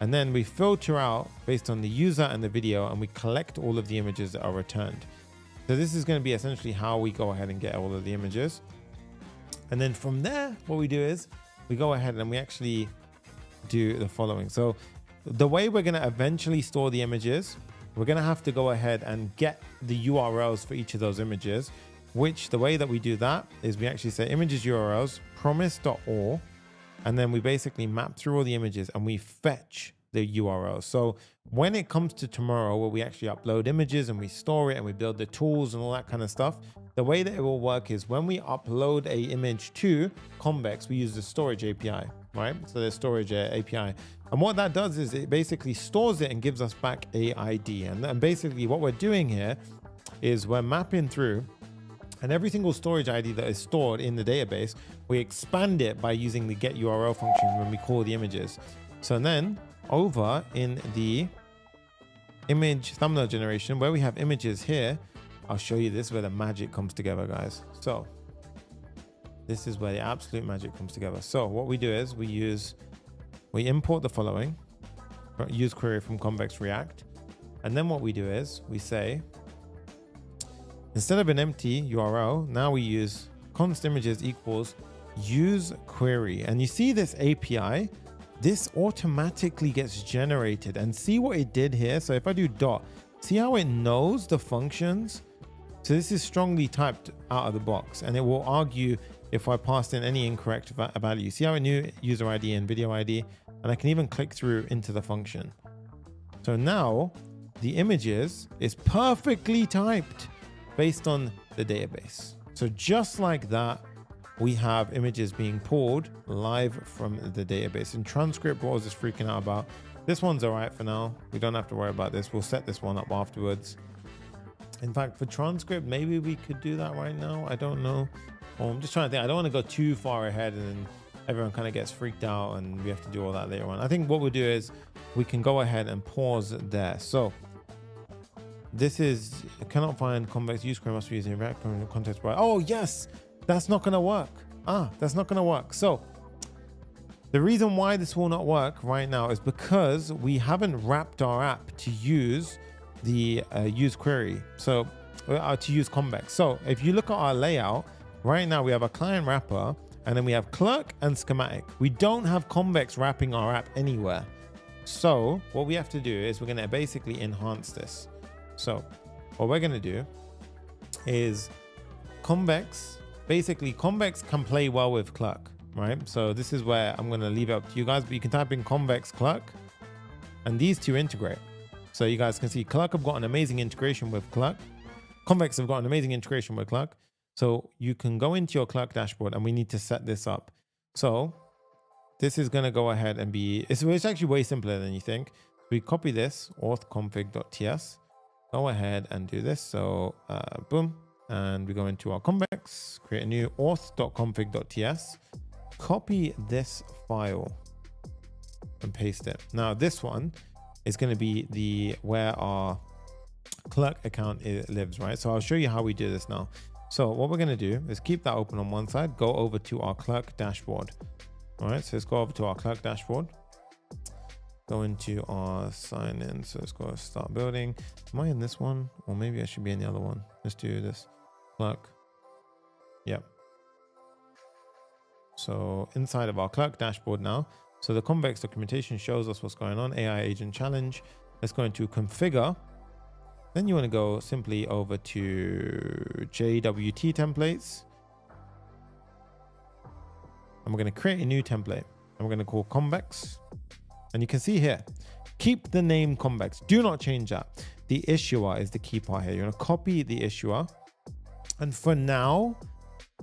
And then we filter out based on the user and the video, and we collect all of the images that are returned. So this is going to be essentially how we go ahead and get all of the images. And then from there, what we do is we go ahead and we actually do the following. So the way we're going to eventually store the images, we're going to have to go ahead and get the URLs for each of those images, which the way that we do that is we actually say images URLs promise.or, and then we basically map through all the images and we fetch the URL. So when it comes to tomorrow, where we actually upload images and we store it and we build the tools and all that kind of stuff, the way that it will work is when we upload a image to Convex, we use the storage API, right? So the storage API. And what that does is it basically stores it and gives us back a ID. And basically what we're doing here is we're mapping through, and every single storage ID that is stored in the database, we expand it by using the get URL function when we call the images. So then over in the image thumbnail generation, where we have images here, I'll show you. This is where the magic comes together, guys. So this is where the absolute magic comes together. So what we do is we import the following, use query from Convex React. And then what we do is we say, instead of an empty URL, now we use const images equals use query. And you see this API, this automatically gets generated, and see what it did here. So if I do dot, see how it knows the functions. So this is strongly typed out of the box, and it will argue if I passed in any incorrect value. See how it knew user ID and video ID, and I can even click through into the function. So now the images is perfectly typed based on the database. So just like that, we have images being pulled live from the database. In transcript, what was this freaking out about? This one's all right for now. We don't have to worry about this. We'll set this one up afterwards. In fact, for transcript, maybe we could do that right now. I don't know. Well, I'm just trying to think. I don't want to go too far ahead and then everyone kind of gets freaked out and we have to do all that later on. I think what we'll do is we can go ahead and pause there. So this is, I cannot find Convex use query, must be using React context. Oh yes, that's not going to work. That's not going to work. So the reason why this will not work right now is because we haven't wrapped our app to use the use query. So to use Convex. So if you look at our layout right now, we have a client wrapper and then we have Clerk and Schematic. We don't have Convex wrapping our app anywhere. So what we have to do is we're going to basically enhance this. So what we're going to do is Convex, basically Convex can play well with Clerk, right? So this is where I'm going to leave it up to you guys, but you can type in Convex Clerk and these two integrate. So you guys can see Clerk have got an amazing integration with Clerk. Convex have got an amazing integration with Clerk. So you can go into your Clerk dashboard and we need to set this up. So this is going to go ahead and be, it's actually way simpler than you think. We copy this auth-config.ts, go ahead and do this. So boom, and we go into our Convex, create a new auth.config.ts, copy this file and paste it. Now this one is going to be the where our Clerk account lives, right? So I'll show you how we do this now. So what we're going to do is keep that open on one side, go over to our Clerk dashboard. All right, so let's go over to our Clerk dashboard, go into our sign in. So let's go start building. Am I in this one? Or maybe I should be in the other one. Let's do this. Clerk. Yep. So inside of our Clerk dashboard now, so the Convex documentation shows us what's going on. AI agent challenge. Let's go into configure. Then you want to go simply over to JWT templates. And we're going to create a new template. And we're going to call Convex. And you can see here, keep the name Convex. Do not change that. The issuer is the key part here. You're going to copy the issuer. And for now,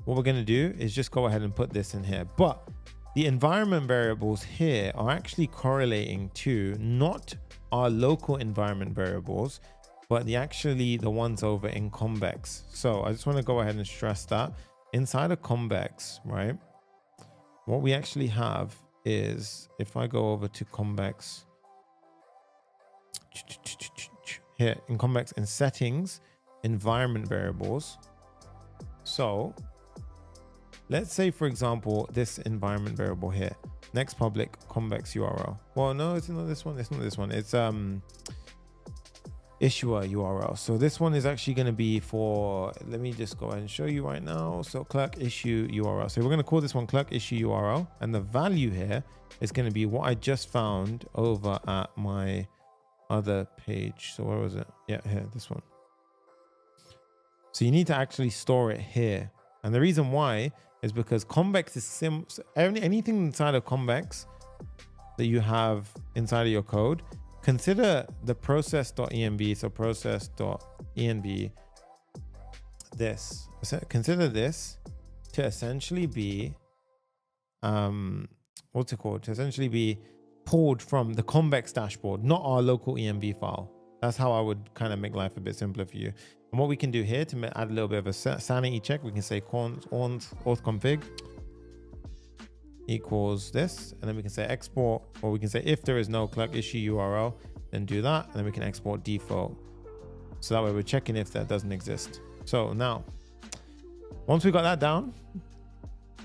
what we're going to do is just go ahead and put this in here. But the environment variables here are actually correlating to not our local environment variables, but the ones over in Convex. So I just want to go ahead and stress that inside of Convex, right? What we actually have is, if I go over to Convex here in Convex in settings, environment variables. So let's say, for example, this environment variable here, next public Convex URL. Well, no, it's not this one. It's not this one. It's issuer URL. So this one is actually going to be for, let me just go ahead and show you right now. So Clerk issue URL. So we're going to call this one Clerk issue URL. And the value here is going to be what I just found over at my other page. So where was it? Yeah, here, this one. So you need to actually store it here. And the reason why is because Convex is anything inside of Convex that you have inside of your code, consider the process.env. So process.env, this, consider this to essentially be, what's it called? To essentially be pulled from the Convex dashboard, not our local env file. That's how I would kind of make life a bit simpler for you. And what we can do here to add a little bit of a sanity check, we can say auth-config equals this, and then we can say export, or we can say if there is no Clerk issue URL, then do that, and then we can export default. So that way we're checking if that doesn't exist. So now, once we got that down,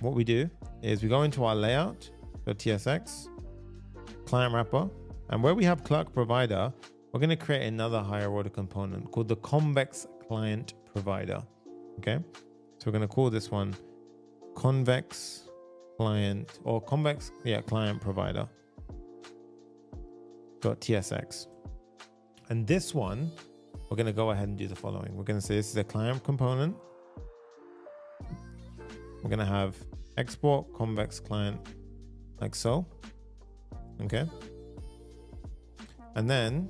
what we do is we go into our layout, go TSX, client wrapper, and where we have clerk provider, we're going to create another higher order component called the Convex client provider. Okay, so we're going to call this one Convex client, or Convex, client provider .tsx. And this one, we're going to go ahead and do the following. We're going to say this is a client component. We're going to have export convex client like so. Okay. And then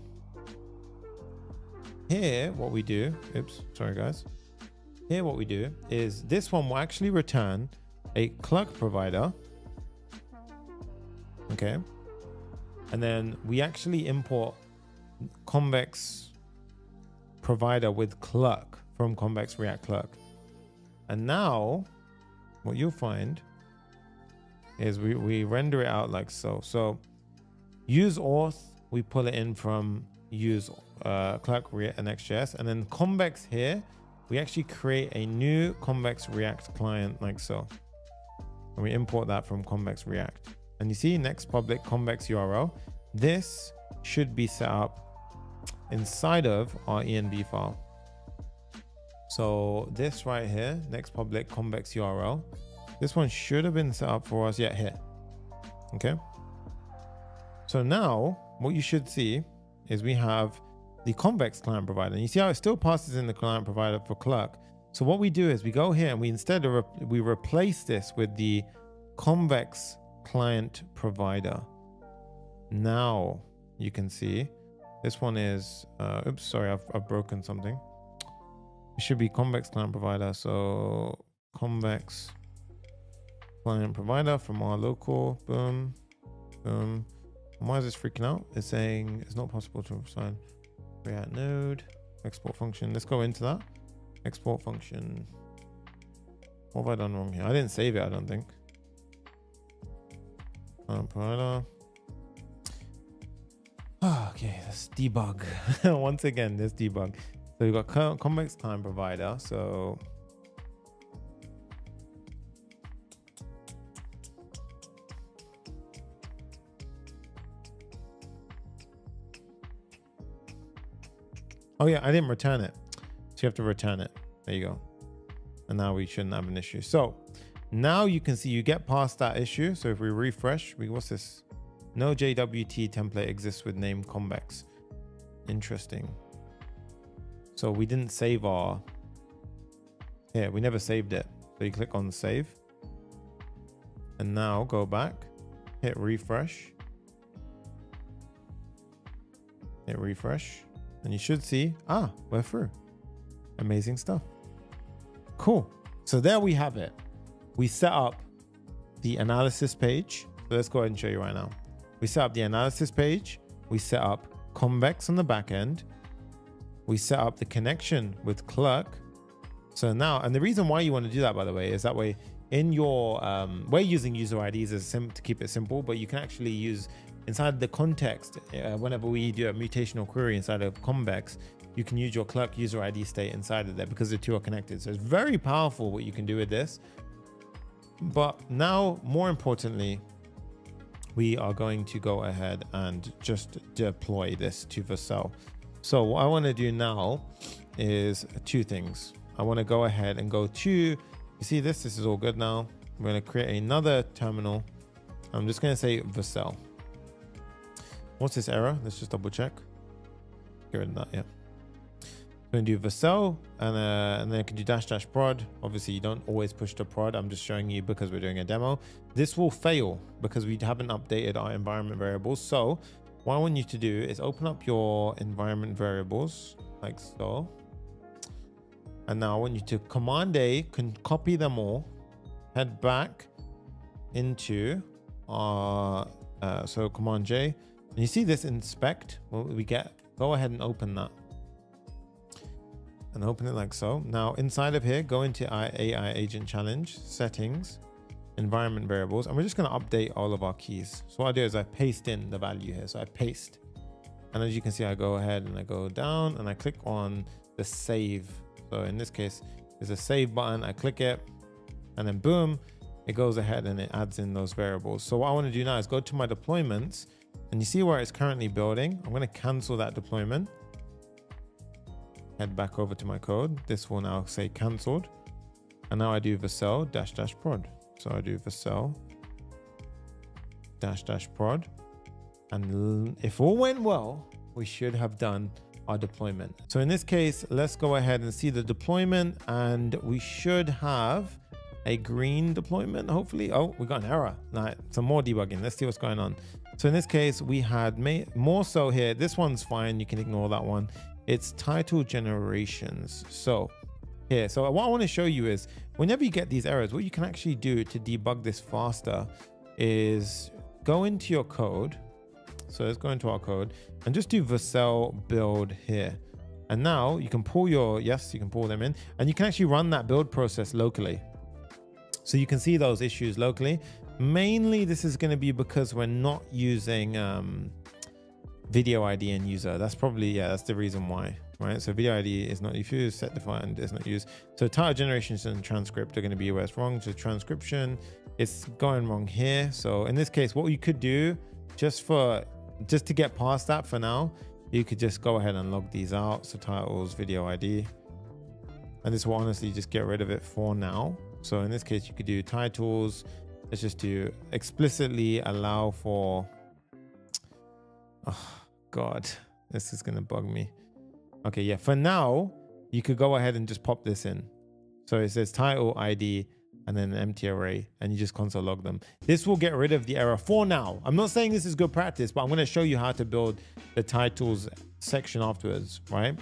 here, what we do, oops, sorry guys. Here, what we do is this one will actually return a clerk provider. Okay. And then we actually import Convex provider with clerk from Convex React Clerk. And now what you'll find is we render it out like so. So use auth, we pull it in from use Clerk Next.js, and then Convex here, we actually create a new Convex React client like so. And we import that from Convex React. And you see next public Convex URL. This should be set up inside of our env file. So this right here, next public Convex URL, this one should have been set up for us yet here. Okay. So now what you should see is we have the Convex client provider. And you see how it still passes in the client provider for clerk. So what we do is we go here and we instead of we replace this with the Convex client provider. Now you can see this one is oops, sorry, I've broken something. It should be Convex client provider. So Convex client provider from our local, boom, boom. Why is this freaking out? It's saying it's not possible to assign React node export function. Let's go into that export function. What have I done wrong here? I didn't save it, I don't think. Provider. Okay, let's debug. Once again, let's debug. So we've got Convex client provider. So oh yeah, I didn't return it. So you have to return it. There you go. And now we shouldn't have an issue. So now you can see you get past that issue. So if we refresh, what's this? No JWT template exists with name Convex. Interesting. So we didn't save our, we never saved it. So you click on save. And now go back, hit refresh. Hit refresh. And you should see, we're through. Amazing stuff. Cool. So there we have it. We set up the analysis page. So let's go ahead and show you right now. We set up the analysis page. We set up Convex on the back end. We set up the connection with Clerk. So now, and the reason why you want to do that, by the way, is that way in your, we're using user IDs to keep it simple, but you can actually use inside the context, whenever we do a mutational query inside of Convex, you can use your Clerk user ID state inside of there because the two are connected. So it's very powerful what you can do with this. But now, more importantly, we are going to go ahead and just deploy this to Vercel. So what I want to do now is two things. I want to go ahead and go to, you see this is all good now. I'm going to create another terminal. I'm just going to say Vercel. What's this error? Let's just double check. Get rid of that, yeah. I'm going to do Vercel and then I can do -- prod. Obviously you don't always push to prod. I'm just showing you because we're doing a demo. This will fail because we haven't updated our environment variables. So what I want you to do is open up your environment variables like so. And now I want you to Command A, can copy them all, head back into our, so Command J. And you see this inspect, what we get, go ahead and open that. And open it like so. Now inside of here, go into AI Agent Challenge, settings, environment variables, and we're just going to update all of our keys. So what I do is I paste in the value here. So I paste And as you can see, I go ahead and I go down and I click on the save. So in this case, there's a save button. I click it and then boom, it goes ahead and it adds in those variables. So what I want to do now is go to my deployments and you see where it's currently building. I'm going to cancel that deployment. Head back over to my code. This will now say canceled. And now I do Vercel -- prod. So I do Vercel -- prod. And if all went well, we should have done our deployment. So in this case, let's go ahead and see the deployment, and we should have a green deployment, hopefully. Oh, we got an error. Like some more debugging. Let's see what's going on. So in this case, we had more so here. This one's fine. You can ignore that one. It's title generations. So here, so what I want to show you is whenever you get these errors, what you can actually do to debug this faster is go into your code. So let's go into our code and just do Vercel build here. And now you can pull you can pull them in and you can actually run that build process locally. So you can see those issues locally. Mainly this is going to be because we're not using video ID and user. That's probably, that's the reason why, right? So video ID is not used, set defined is not used. So title generations and transcript are going to be where it's wrong. So transcription, it's going wrong here. So in this case, what you could do just to get past that for now, you could just go ahead and log these out. So titles, video ID, and this will honestly just get rid of it for now. So in this case, you could do titles. Let's just do explicitly allow for, oh God, this is going to bug me. Okay. Yeah. For now, you could go ahead and just pop this in. So it says title ID and then an empty array, and you just console log them. This will get rid of the error for now. I'm not saying this is good practice, but I'm going to show you how to build the titles section afterwards, right?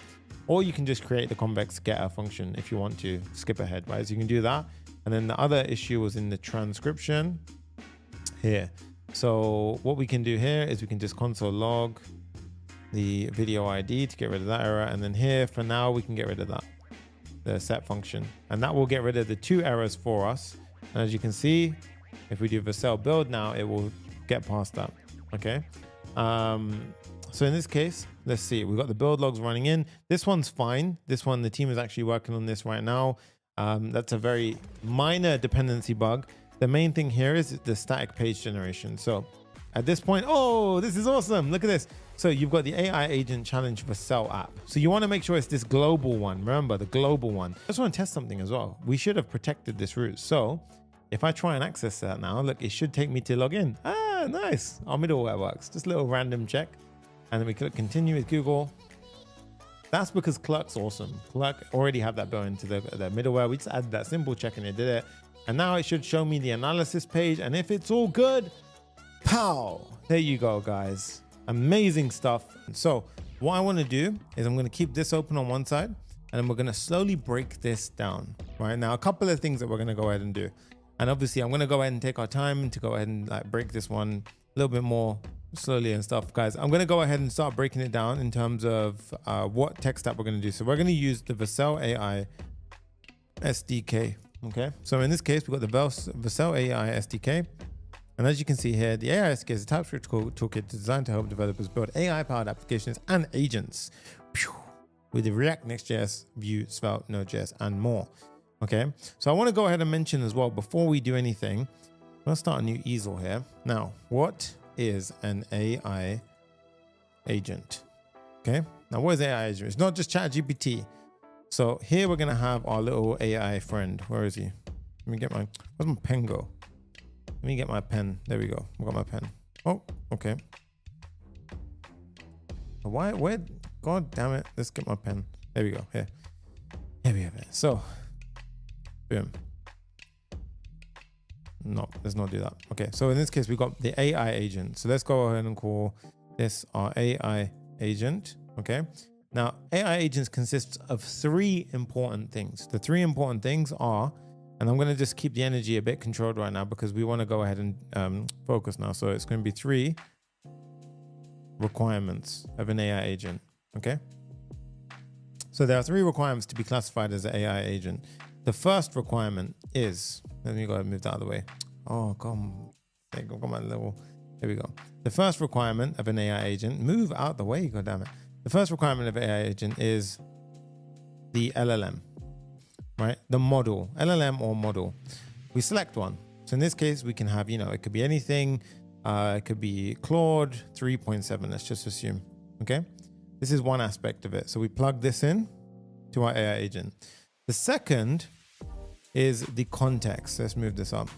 Or you can just create the convex getter function if you want to skip ahead, right? So you can do that. And then the other issue was in the transcription here. So what we can do here is we can just console log the video ID to get rid of that error. And then here for now, we can get rid of that, the set function, and that will get rid of the 2 errors for us. And as you can see, if we do Vercel build now, it will get past that. Okay. So in this case, let's see, we've got the build logs running in. This one's fine. This one, the team is actually working on this right now. That's a very minor dependency bug. The main thing here is the static page generation. So at this point, oh, this is awesome. Look at this. So you've got the AI agent challenge Vercel app. So you want to make sure it's this global one. Remember the global one. I just want to test something as well. We should have protected this root. So if I try and access that now, look, it should take me to log in. Ah, nice. Our middleware works. Just a little random check. And then we click continue with Google. That's because Clerk's awesome. Clerk already had that built into the middleware. We just added that simple check and it did it. And now it should show me the analysis page. And if it's all good, pow, there you go, guys. Amazing stuff. So what I want to do is I'm going to keep this open on one side and then we're going to slowly break this down right now. A couple of things that we're going to go ahead and do. And obviously I'm going to go ahead and take our time to go ahead and like break this one a little bit more slowly and stuff, guys. I'm going to go ahead and start breaking it down in terms of what tech stack we're going to do. So we're going to use the Vercel AI SDK. Okay. So in this case, we've got the Vercel AI SDK. And as you can see here, the AI SDK is a TypeScript toolkit designed to help developers build AI-powered applications and agents with the React, Next.js, Vue, Svelte, Node.js, and more. Okay, so I want to go ahead and mention as well, before we do anything, I'm going to start a new easel here. Now, what is an AI agent? Okay, now what is AI agent? It's not just ChatGPT. So here we're going to have our little AI friend. Where is he? Let me get where's my pen go? Let me get my pen. There we go. I got my pen. Oh, okay. Where? God damn it. Let's get my pen. There we go. Here we have it. So, boom. No, let's not do that. Okay. So in this case, we got the AI agent. So let's go ahead and call this our AI agent. Okay. Now, AI agents consists of 3 important things. The 3 important things are, and I'm going to just keep the energy a bit controlled right now because we want to go ahead and focus now. So it's going to be 3 requirements of an AI agent. Okay. So there are 3 requirements to be classified as an AI agent. The first requirement is, let me go ahead and move that out of the way. Oh, come. There you go. Got my little Here we go. The first requirement of an AI agent, move out the way, God damn it. The first requirement of an AI agent is the LLM, right? The model, LLM or model. We select one. So in this case, we can have, it could be anything. It could be Claude 3.7, let's just assume, okay? This is one aspect of it. So we plug this in to our AI agent. The second is the context. Let's move this up,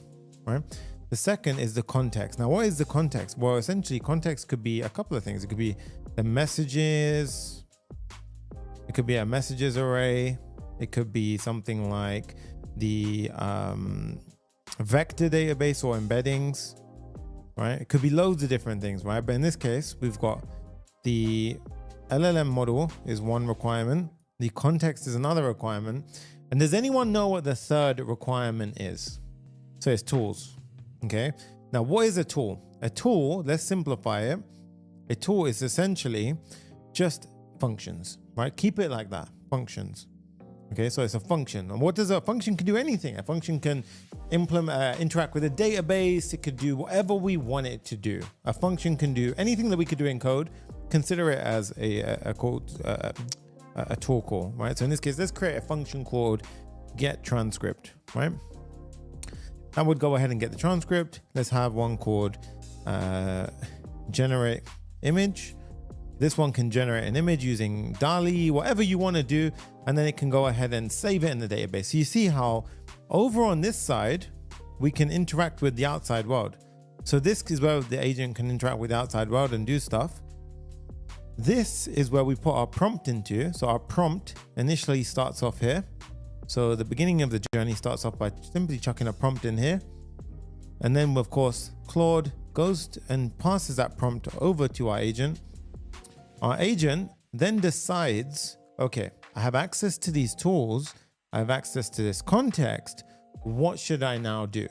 right? The second is the context. Now, what is the context? Well, essentially, context could be a couple of things. It could be the messages. It could be a messages array. It could be something like the vector database or embeddings, right? It could be loads of different things, right? But in this case, we've got the LLM model is one requirement. The context is another requirement. And does anyone know what the third requirement is? So it's tools, okay? Now, what is a tool? A tool, let's simplify it. A tool is essentially just functions, right? Keep it like that, functions. Okay, so it's a function. And what does a function can do? Anything. A function can interact with a database. It could do whatever we want it to do. A function can do anything that we could do in code. Consider it as a tool call, right? So in this case, let's create a function called get transcript, right? That would go ahead and get the transcript. Let's have one called generate image. This one can generate an image using DALL-E, whatever you want to do, and then it can go ahead and save it in the database. So you see how over on this side, we can interact with the outside world. So this is where the agent can interact with the outside world and do stuff. This is where we put our prompt into. So our prompt initially starts off here. So the beginning of the journey starts off by simply chucking a prompt in here. And then of course, Claude goes and passes that prompt over to our agent. Our agent then decides, okay, I have access to these tools. I have access to this context. What should I now do?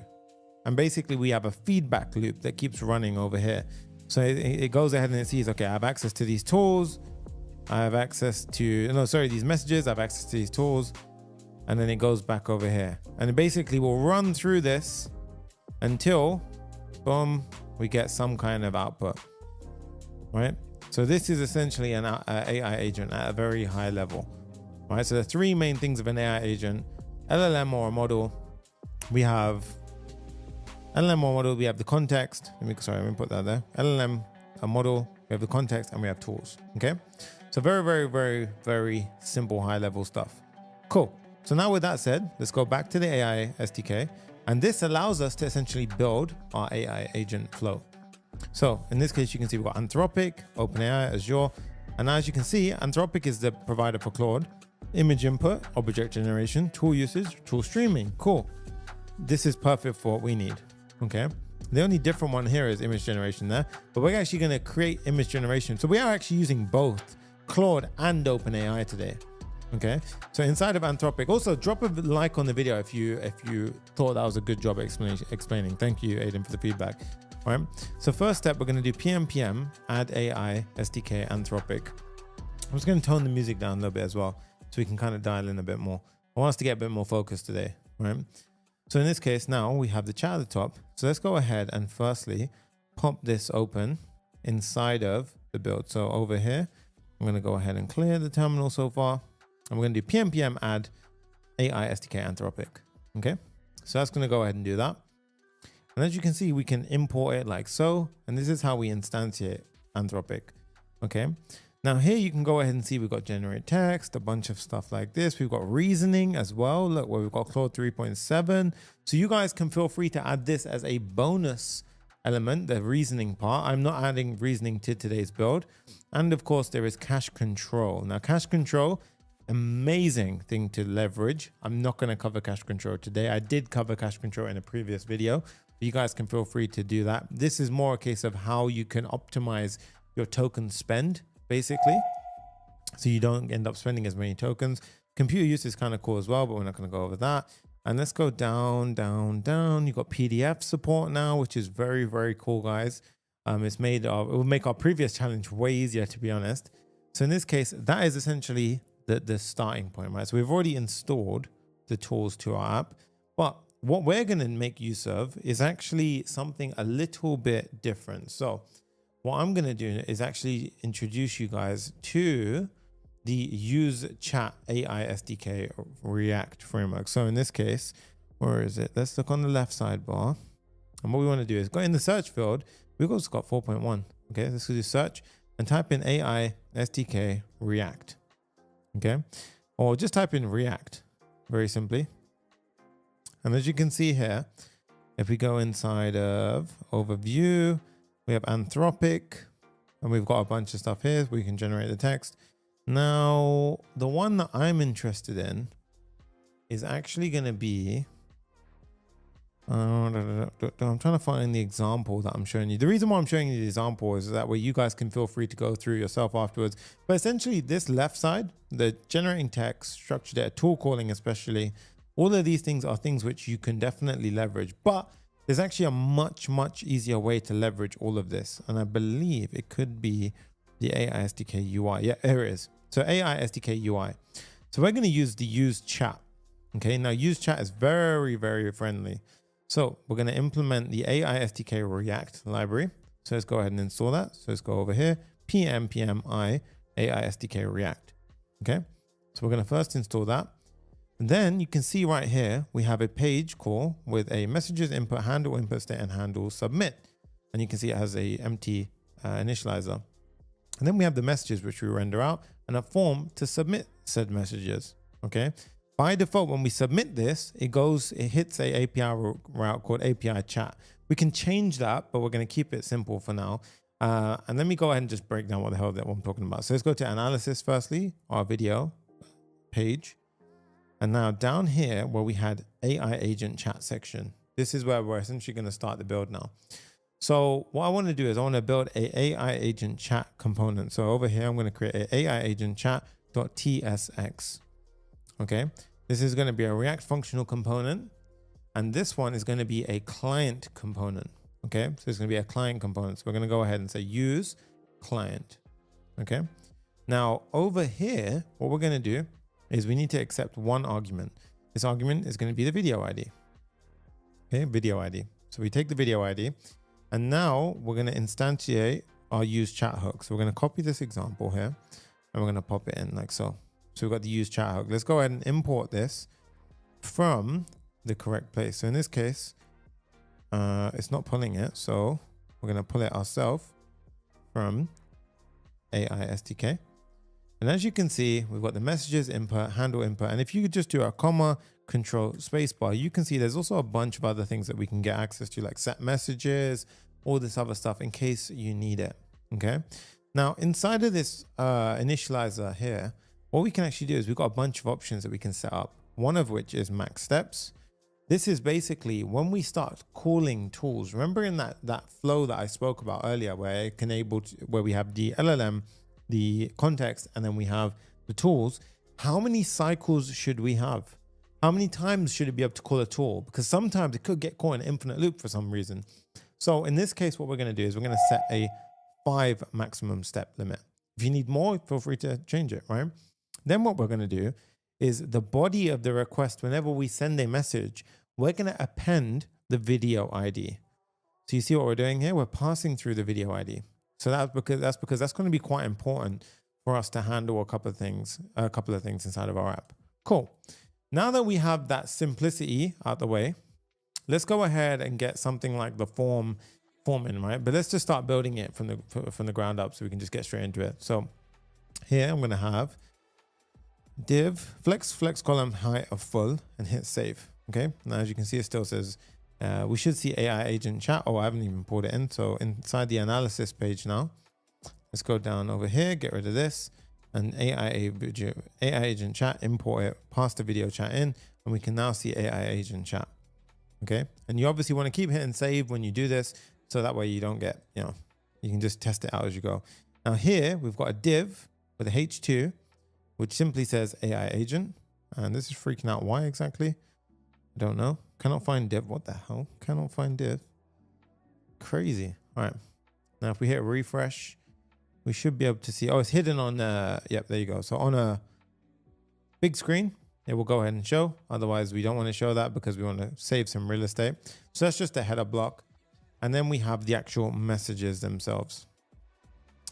And basically we have a feedback loop that keeps running over here. So it goes ahead and it sees, okay, I have access to these tools. I have access to, these messages. I have access to these tools. And then it goes back over here. And it basically will run through this until, boom, we get some kind of output, right? So this is essentially an AI agent at a very high level, right? So the three main things of an AI agent, LLM or a model, we have LLM or model, we have the context. Let me put that there. LLM, a model, we have the context, and we have tools, okay? So very, very, very, very simple high level stuff. Cool. So now with that said, let's go back to the AI SDK. And this allows us to essentially build our AI agent flow. So in this case, you can see we've got Anthropic, OpenAI, Azure. And as you can see, Anthropic is the provider for Claude, image input, object generation, tool usage, tool streaming. Cool. This is perfect for what we need. Okay. The only different one here is image generation there, but we're actually going to create image generation. So we are actually using both Claude and OpenAI today. Okay. So inside of Anthropic, also drop a like on the video if you thought that was a good job explaining. Thank you, Aiden, for the feedback. All right. So first step, we're going to do PMPM, add AI, SDK, Anthropic. I'm just going to tone the music down a little bit as well, so we can kind of dial in a bit more. I want us to get a bit more focused today, right? So in this case, now we have the chat at the top. So let's go ahead and firstly pop this open inside of the build. So over here, I'm going to go ahead and clear the terminal so far. And we're going to do PMPM add AI SDK Anthropic. Okay. So that's going to go ahead and do that. And as you can see, we can import it like so. And this is how we instantiate Anthropic. Okay. Now here you can go ahead and see we've got generate text, a bunch of stuff like this. We've got reasoning as well. Look, where we've got Claude 3.7. So you guys can feel free to add this as a bonus element, the reasoning part. I'm not adding reasoning to today's build. And of course there is cache control. Now cache control, amazing thing to leverage. I'm not going to cover cache control today. I did cover cache control in a previous video. You guys can feel free to do that. This is more a case of how you can optimize your token spend, basically, so you don't end up spending as many tokens. Computer use is kind of cool as well, but we're not going to go over that. And let's go down, down, down. You've got PDF support now, which is very, very cool, guys. It will make our previous challenge way easier, to be honest. So in this case, that is essentially the starting point, right? So we've already installed the tools to our app, but what we're going to make use of is actually something a little bit different. So what I'm going to do is actually introduce you guys to the Use Chat AI SDK React framework. So in this case, where is it? Let's look on the left sidebar. And what we want to do is go in the search field. We've also got 4.1. Okay, let's do search and type in AI SDK React. Okay, or just type in React very simply. And as you can see here, if we go inside of overview, we have Anthropic, and we've got a bunch of stuff here. We can generate the text. Now, the one that I'm interested in is actually going to be, I'm trying to find the example that I'm showing you. The reason why I'm showing you the example is that way you guys can feel free to go through yourself afterwards. But essentially this left side, the generating text, structured data, tool calling especially, all of these things are things which you can definitely leverage. But there's actually a much easier way to leverage all of this. And I believe it could be the AI SDK UI. Yeah, here it is. So AI SDK UI. So we're going to use the use chat. Okay, now use chat is very friendly. So we're going to implement the AI SDK React library. So let's go ahead and install that. So let's go over here, PMI AI SDK React. Okay, so we're going to first install that. And then you can see right here, we have a page call with a messages input, handle input state, and handle submit. And you can see it has a empty initializer. And then we have the messages which we render out and a form to submit said messages. Okay. By default, when we submit this, it hits a API route called API chat. We can change that, but we're going to keep it simple for now. And let me go ahead and just break down what the hell that I'm talking about. So let's go to analysis firstly, our video page. And now down here where we had AI agent chat section, this is where we're essentially going to start the build now. So what I want to do is I want to build a AI agent chat component. So over here, I'm going to create a AI agent chat.tsx. Okay. This is going to be a React functional component. And this one is going to be a client component. Okay. So it's going to be a client component. So we're going to go ahead and say use client. Okay. Now over here, what we're going to do is we need to accept one argument. This argument is going to be the video ID. Okay. Video ID. So we take the video ID and now we're going to instantiate our use chat hook. So we're going to copy this example here and we're going to pop it in like so. So we've got the use chat hook. Let's go ahead and import this from the correct place. So in this case, it's not pulling it. So we're going to pull it ourselves from AI SDK. And as you can see, we've got the messages input, handle input. And if you could just do a comma, control, spacebar, you can see there's also a bunch of other things that we can get access to, like set messages, all this other stuff in case you need it. Okay. Now inside of this initializer here, what we can actually do is we've got a bunch of options that we can set up. One of which is max steps. This is basically when we start calling tools. Remember in that flow that I spoke about earlier, where it can where we have the LLM, the context, and then we have the tools. How many cycles should we have? How many times should it be able to call a tool? Because sometimes it could get caught in an infinite loop for some reason. So in this case, what we're going to do is we're going to set a 5 maximum step limit. If you need more, feel free to change it, right? Then what we're going to do is the body of the request, whenever we send a message, we're going to append the video ID. So you see what we're doing here? We're passing through the video ID. So that's because that's going to be quite important for us to handle a couple of things inside of our app. Cool. Now that we have that simplicity out the way, let's go ahead and get something like the form in, right? But let's just start building it from the ground up so we can just get straight into it. So here I'm going to have div flex column height of full and hit save. Okay. Now, as you can see, it still says we should see AI agent chat. Oh, I haven't even pulled it in. So inside the analysis page now, let's go down over here, get rid of this, and AI agent chat, import it, pass the video chat in, and we can now see AI agent chat. Okay. And you obviously want to keep hitting save when you do this. So that way you don't get, you can just test it out as you go. Now here we've got a div with a H2, which simply says AI agent. And this is freaking out. Why exactly? I don't know. Cannot find div. What the hell? Cannot find div. Crazy. All right. Now, if we hit refresh, we should be able to see. Oh, it's hidden on, yep, there you go. So on a big screen, it will go ahead and show. Otherwise, we don't want to show that because we want to save some real estate. So that's just a header block. And then we have the actual messages themselves.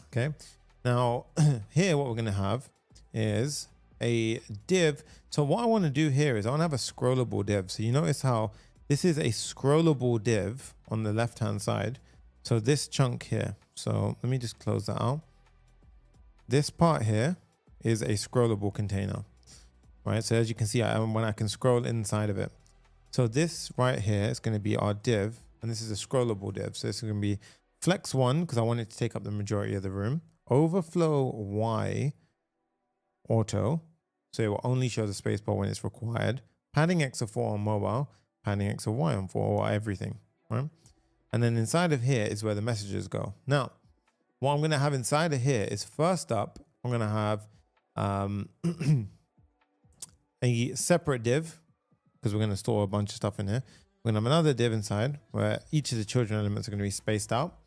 Okay. Now here, what we're going to have is a div. So what I want to do here is I want to have a scrollable div. So you notice how this is a scrollable div on the left-hand side. So this chunk here. So let me just close that out. This part here is a scrollable container, right? So as you can see, when I can scroll inside of it. So this right here is going to be our div, and this is a scrollable div. So this is going to be flex 1 because I want it to take up the majority of the room. Overflow Y auto. So it will only show the spacebar when it's required. Padding X of 4 on mobile, padding X of Y on 4, or everything, right? And then inside of here is where the messages go. Now, what I'm going to have inside of here is first up, I'm going to have a separate div because we're going to store a bunch of stuff in here. We're going to have another div inside where each of the children elements are going to be spaced out.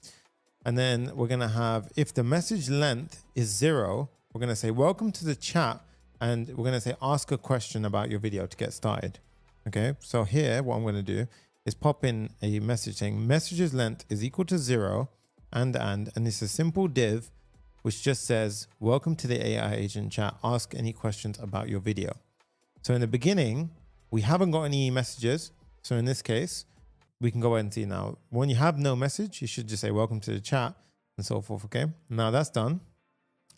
And then we're going to have, if the message length is 0, we're going to say, welcome to the chat. And we're going to say, ask a question about your video to get started. Okay. So here, what I'm going to do is pop in a message saying messages length is equal to 0 and it's a simple div, which just says, welcome to the AI agent chat. Ask any questions about your video. So in the beginning, we haven't got any messages. So in this case, we can go ahead and see now, when you have no message, you should just say, welcome to the chat and so forth. Okay. Now that's done.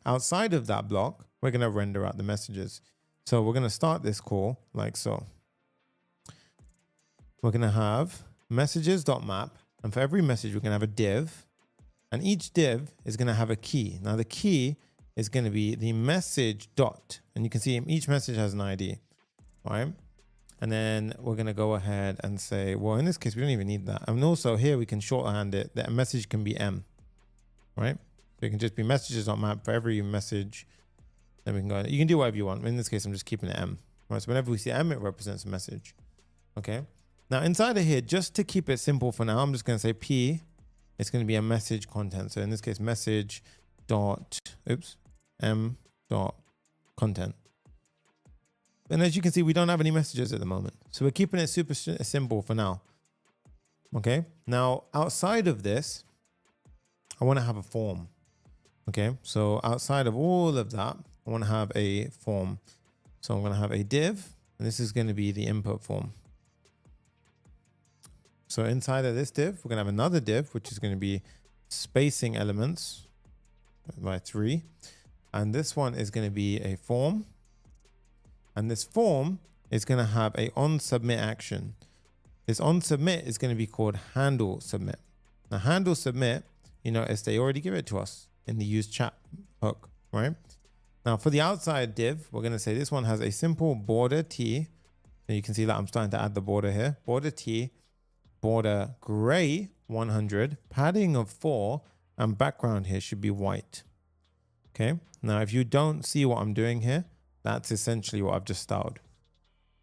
Outside of that block, we're going to render out the messages. So we're going to start this call like so. We're going to have messages.map. And for every message, we're going to have a div. And each div is going to have a key. Now the key is going to be the message dot. And you can see each message has an ID, right? And then we're going to go ahead and say, well, in this case, we don't even need that. And also here, we can shorthand it. That message can be M, right? So it can just be messages.map for every message. Then we can go, you can do whatever you want. In this case, I'm just keeping it M, right? So whenever we see M, it represents a message. Okay. Now inside of here, just to keep it simple for now, I'm just going to say P, it's going to be a message content. So in this case, message dot, M dot content. And as you can see, we don't have any messages at the moment. So we're keeping it super simple for now. Okay. Now outside of this, I want to have a form. Okay. So outside of all of that, I want to have a form. So I'm going to have a div, and this is going to be the input form. So inside of this div, we're going to have another div, which is going to be spacing elements by 3. And this one is going to be a form. And this form is going to have a on submit action. This on submit is going to be called handle submit. Now handle submit, you notice they already give it to us in the use chat hook, right? Now for the outside div, we're going to say this one has a simple border T. And you can see that I'm starting to add the border here. Border T, border gray 100, padding of 4, and background here should be white. Okay. Now if you don't see what I'm doing here, that's essentially what I've just styled.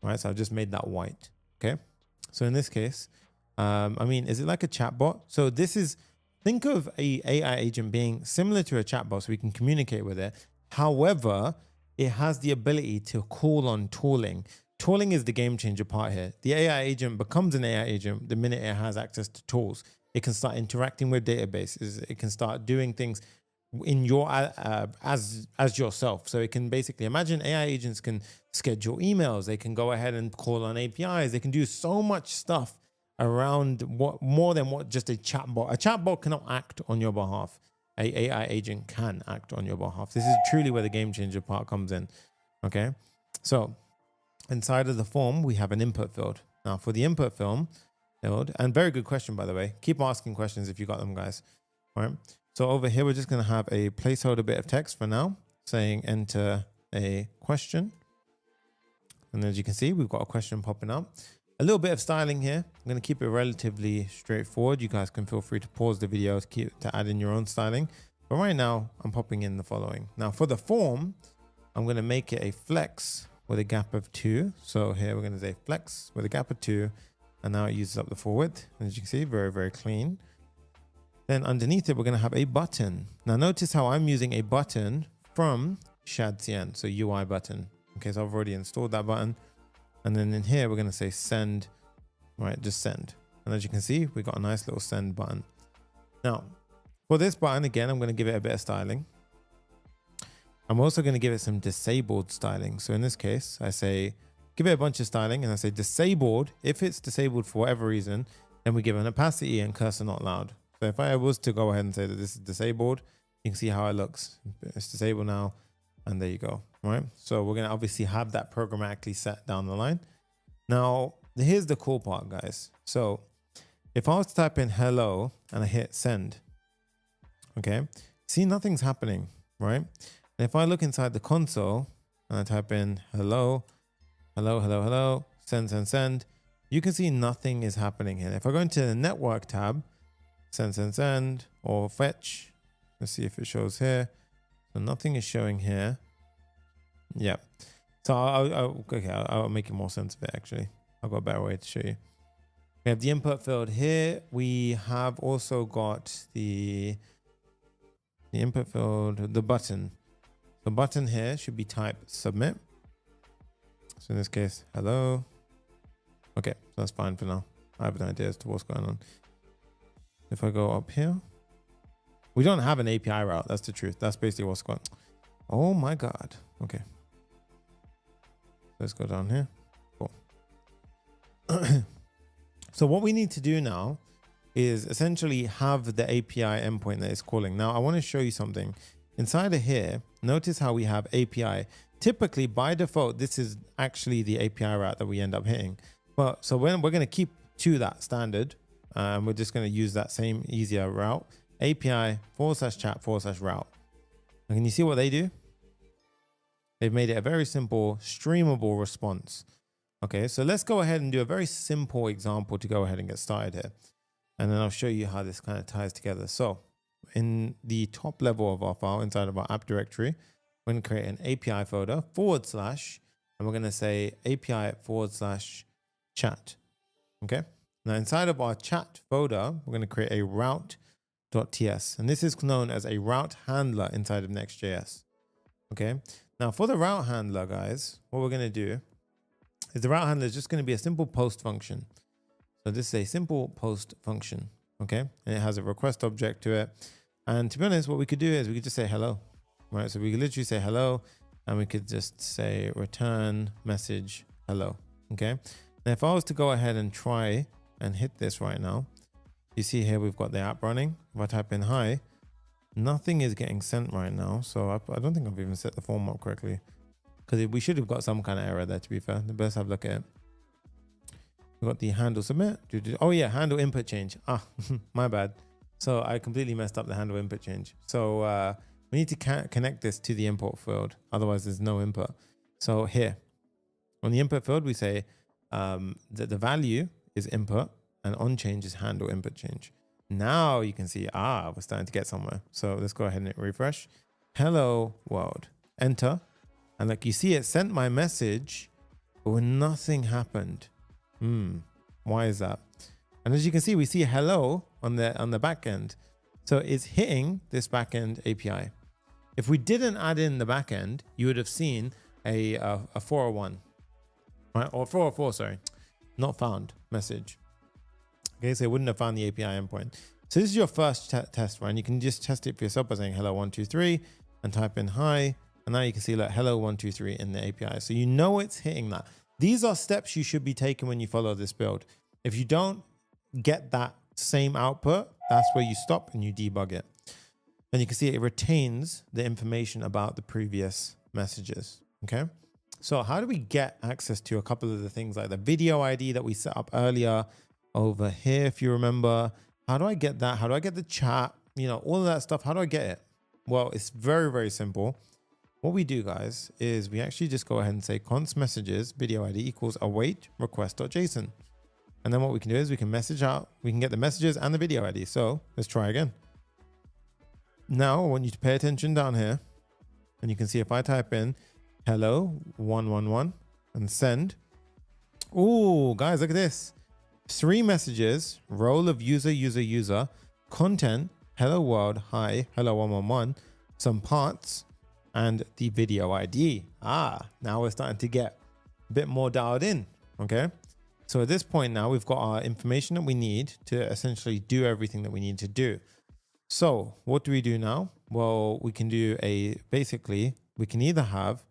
Right. So I've just made that white. Okay. So in this case, I mean, is it like a chatbot? So this is, think of a AI agent being similar to a chatbot so we can communicate with it. However, it has the ability to call on tooling. Tooling is the game changer part here. The AI agent becomes an AI agent the minute it has access to tools. It can start interacting with databases. It can start doing things in your as yourself. So it can basically, imagine AI agents can schedule emails. They can go ahead and call on APIs. They can do so much stuff around what more than what just a chatbot. A chatbot cannot act on your behalf. A AI agent can act on your behalf. This is truly where the game changer part comes in. Okay, so inside of the form, we have an input field. Now for the input field, and very good question, by the way. Keep asking questions if you got them, guys. All right. So over here, we're just going to have a placeholder bit of text for now saying enter a question. And as you can see, we've got a question popping up. A little bit of styling here. I'm going to keep it relatively straightforward. You guys can feel free to pause the video to add in your own styling. But right now, I'm popping in the following. Now for the form, I'm going to make it a flex with a gap of 2. So here we're going to say flex with a gap of 2. And now it uses up the full width. And as you can see, very, very clean. Then underneath it, we're going to have a button. Now notice how I'm using a button from ShadCN, so UI button. Okay, so I've already installed that button. And then in here, we're going to say send, right? Just send. And as you can see, we got a nice little send button. Now, for this button, again, I'm going to give it a bit of styling. I'm also going to give it some disabled styling. So in this case, I say, give it a bunch of styling and I say disabled. If it's disabled for whatever reason, then we give an opacity and cursor not loud. So if I was to go ahead and say that this is disabled, you can see how it looks. It's disabled now. And there you go. Right. So we're going to obviously have that programmatically set down the line. Now, here's the cool part, guys. So if I was to type in hello and I hit send, okay, see, nothing's happening, right? And if I look inside the console and I type in hello, hello, hello, hello, send, send, send, you can see nothing is happening here. If I go into the network tab, send, send, send, or fetch, let's see if it shows here. So nothing is showing here. Yeah. So I'll make it more sense of it actually. I've got a better way to show you. We have the input field here. We have also got the input field, the button. The button here should be type submit. So in this case, hello. Okay, so that's fine for now. I have an idea as to what's going on. If I go up here, we don't have an API route. That's the truth. That's basically what's going on. Oh my God. Okay. Let's go down here. Cool. So what we need to do now is essentially have the API endpoint that is calling. Now I want to show you something. Inside of here, notice how we have API. Typically by default, this is actually the API route that we end up hitting. But so when we're going to keep to that standard, we're just going to use that same easier route, API /chat/route. And can you see what they do? They've made it a very simple streamable response. Okay, so let's go ahead and do a very simple example to go ahead and get started here. And then I'll show you how this kind of ties together. So in the top level of our file, inside of our app directory, we're going to create an API folder / and we're going to say API / chat. Okay. Now inside of our chat folder, we're going to create a route.ts. And this is known as a route handler inside of Next.js. Okay. Now for the route handler, guys, what we're going to do is the route handler is just going to be a simple post function. So this is a simple post function. Okay. And it has a request object to it. And to be honest, what we could do is we could just say hello, right? So we could literally say hello and we could just say return message hello. Okay. Now if I was to go ahead and try and hit this right now, you see here we've got the app running. If I type in hi, nothing is getting sent right now. So I don't think I've even set the form up correctly, because we should have got some kind of error there, to be fair. Let's have a look at it. We've got the handle submit. Oh yeah, handle input change. Ah, my bad. So I completely messed up the handle input change. So we need to connect this to the input field. Otherwise there's no input. So here on the input field, we say that the value is input and on change is handle input change. Now you can see, we're starting to get somewhere. So let's go ahead and refresh. Hello world, enter. And like you see, it sent my message, but when nothing happened. Why is that? And as you can see, we see hello on the back end. So it's hitting this backend API. If we didn't add in the backend, you would have seen a 401, right? Or 404, sorry, not found message. Okay, so it wouldn't have found the API endpoint. So this is your first test, right? You can just test it for yourself by saying hello 123 and type in hi. And now you can see like hello 123 in the API. So you know it's hitting that. These are steps you should be taking when you follow this build. If you don't get that same output, that's where you stop and you debug it. And you can see it retains the information about the previous messages. Okay. So how do we get access to a couple of the things like the video ID that we set up earlier over here? If you remember, how do I get that? How do I get the chat? You know, all of that stuff. How do I get it? Well, it's very, very simple. What we do, guys, is we actually just go ahead and say const messages video ID equals await request.json. And then what we can do is we can message out, we can get the messages and the video ID. So let's try again. Now I want you to pay attention down here, and you can see if I type in hello 111 and send. Oh, guys, look at this. 3 messages, role of user, content, hello world, hi, hello 111, some parts, and the video ID. Now we're starting to get a bit more dialed in. Okay. So at this point now we've got our information that we need to essentially do everything that we need to do. So what do we do now? Well, we can do basically we can either have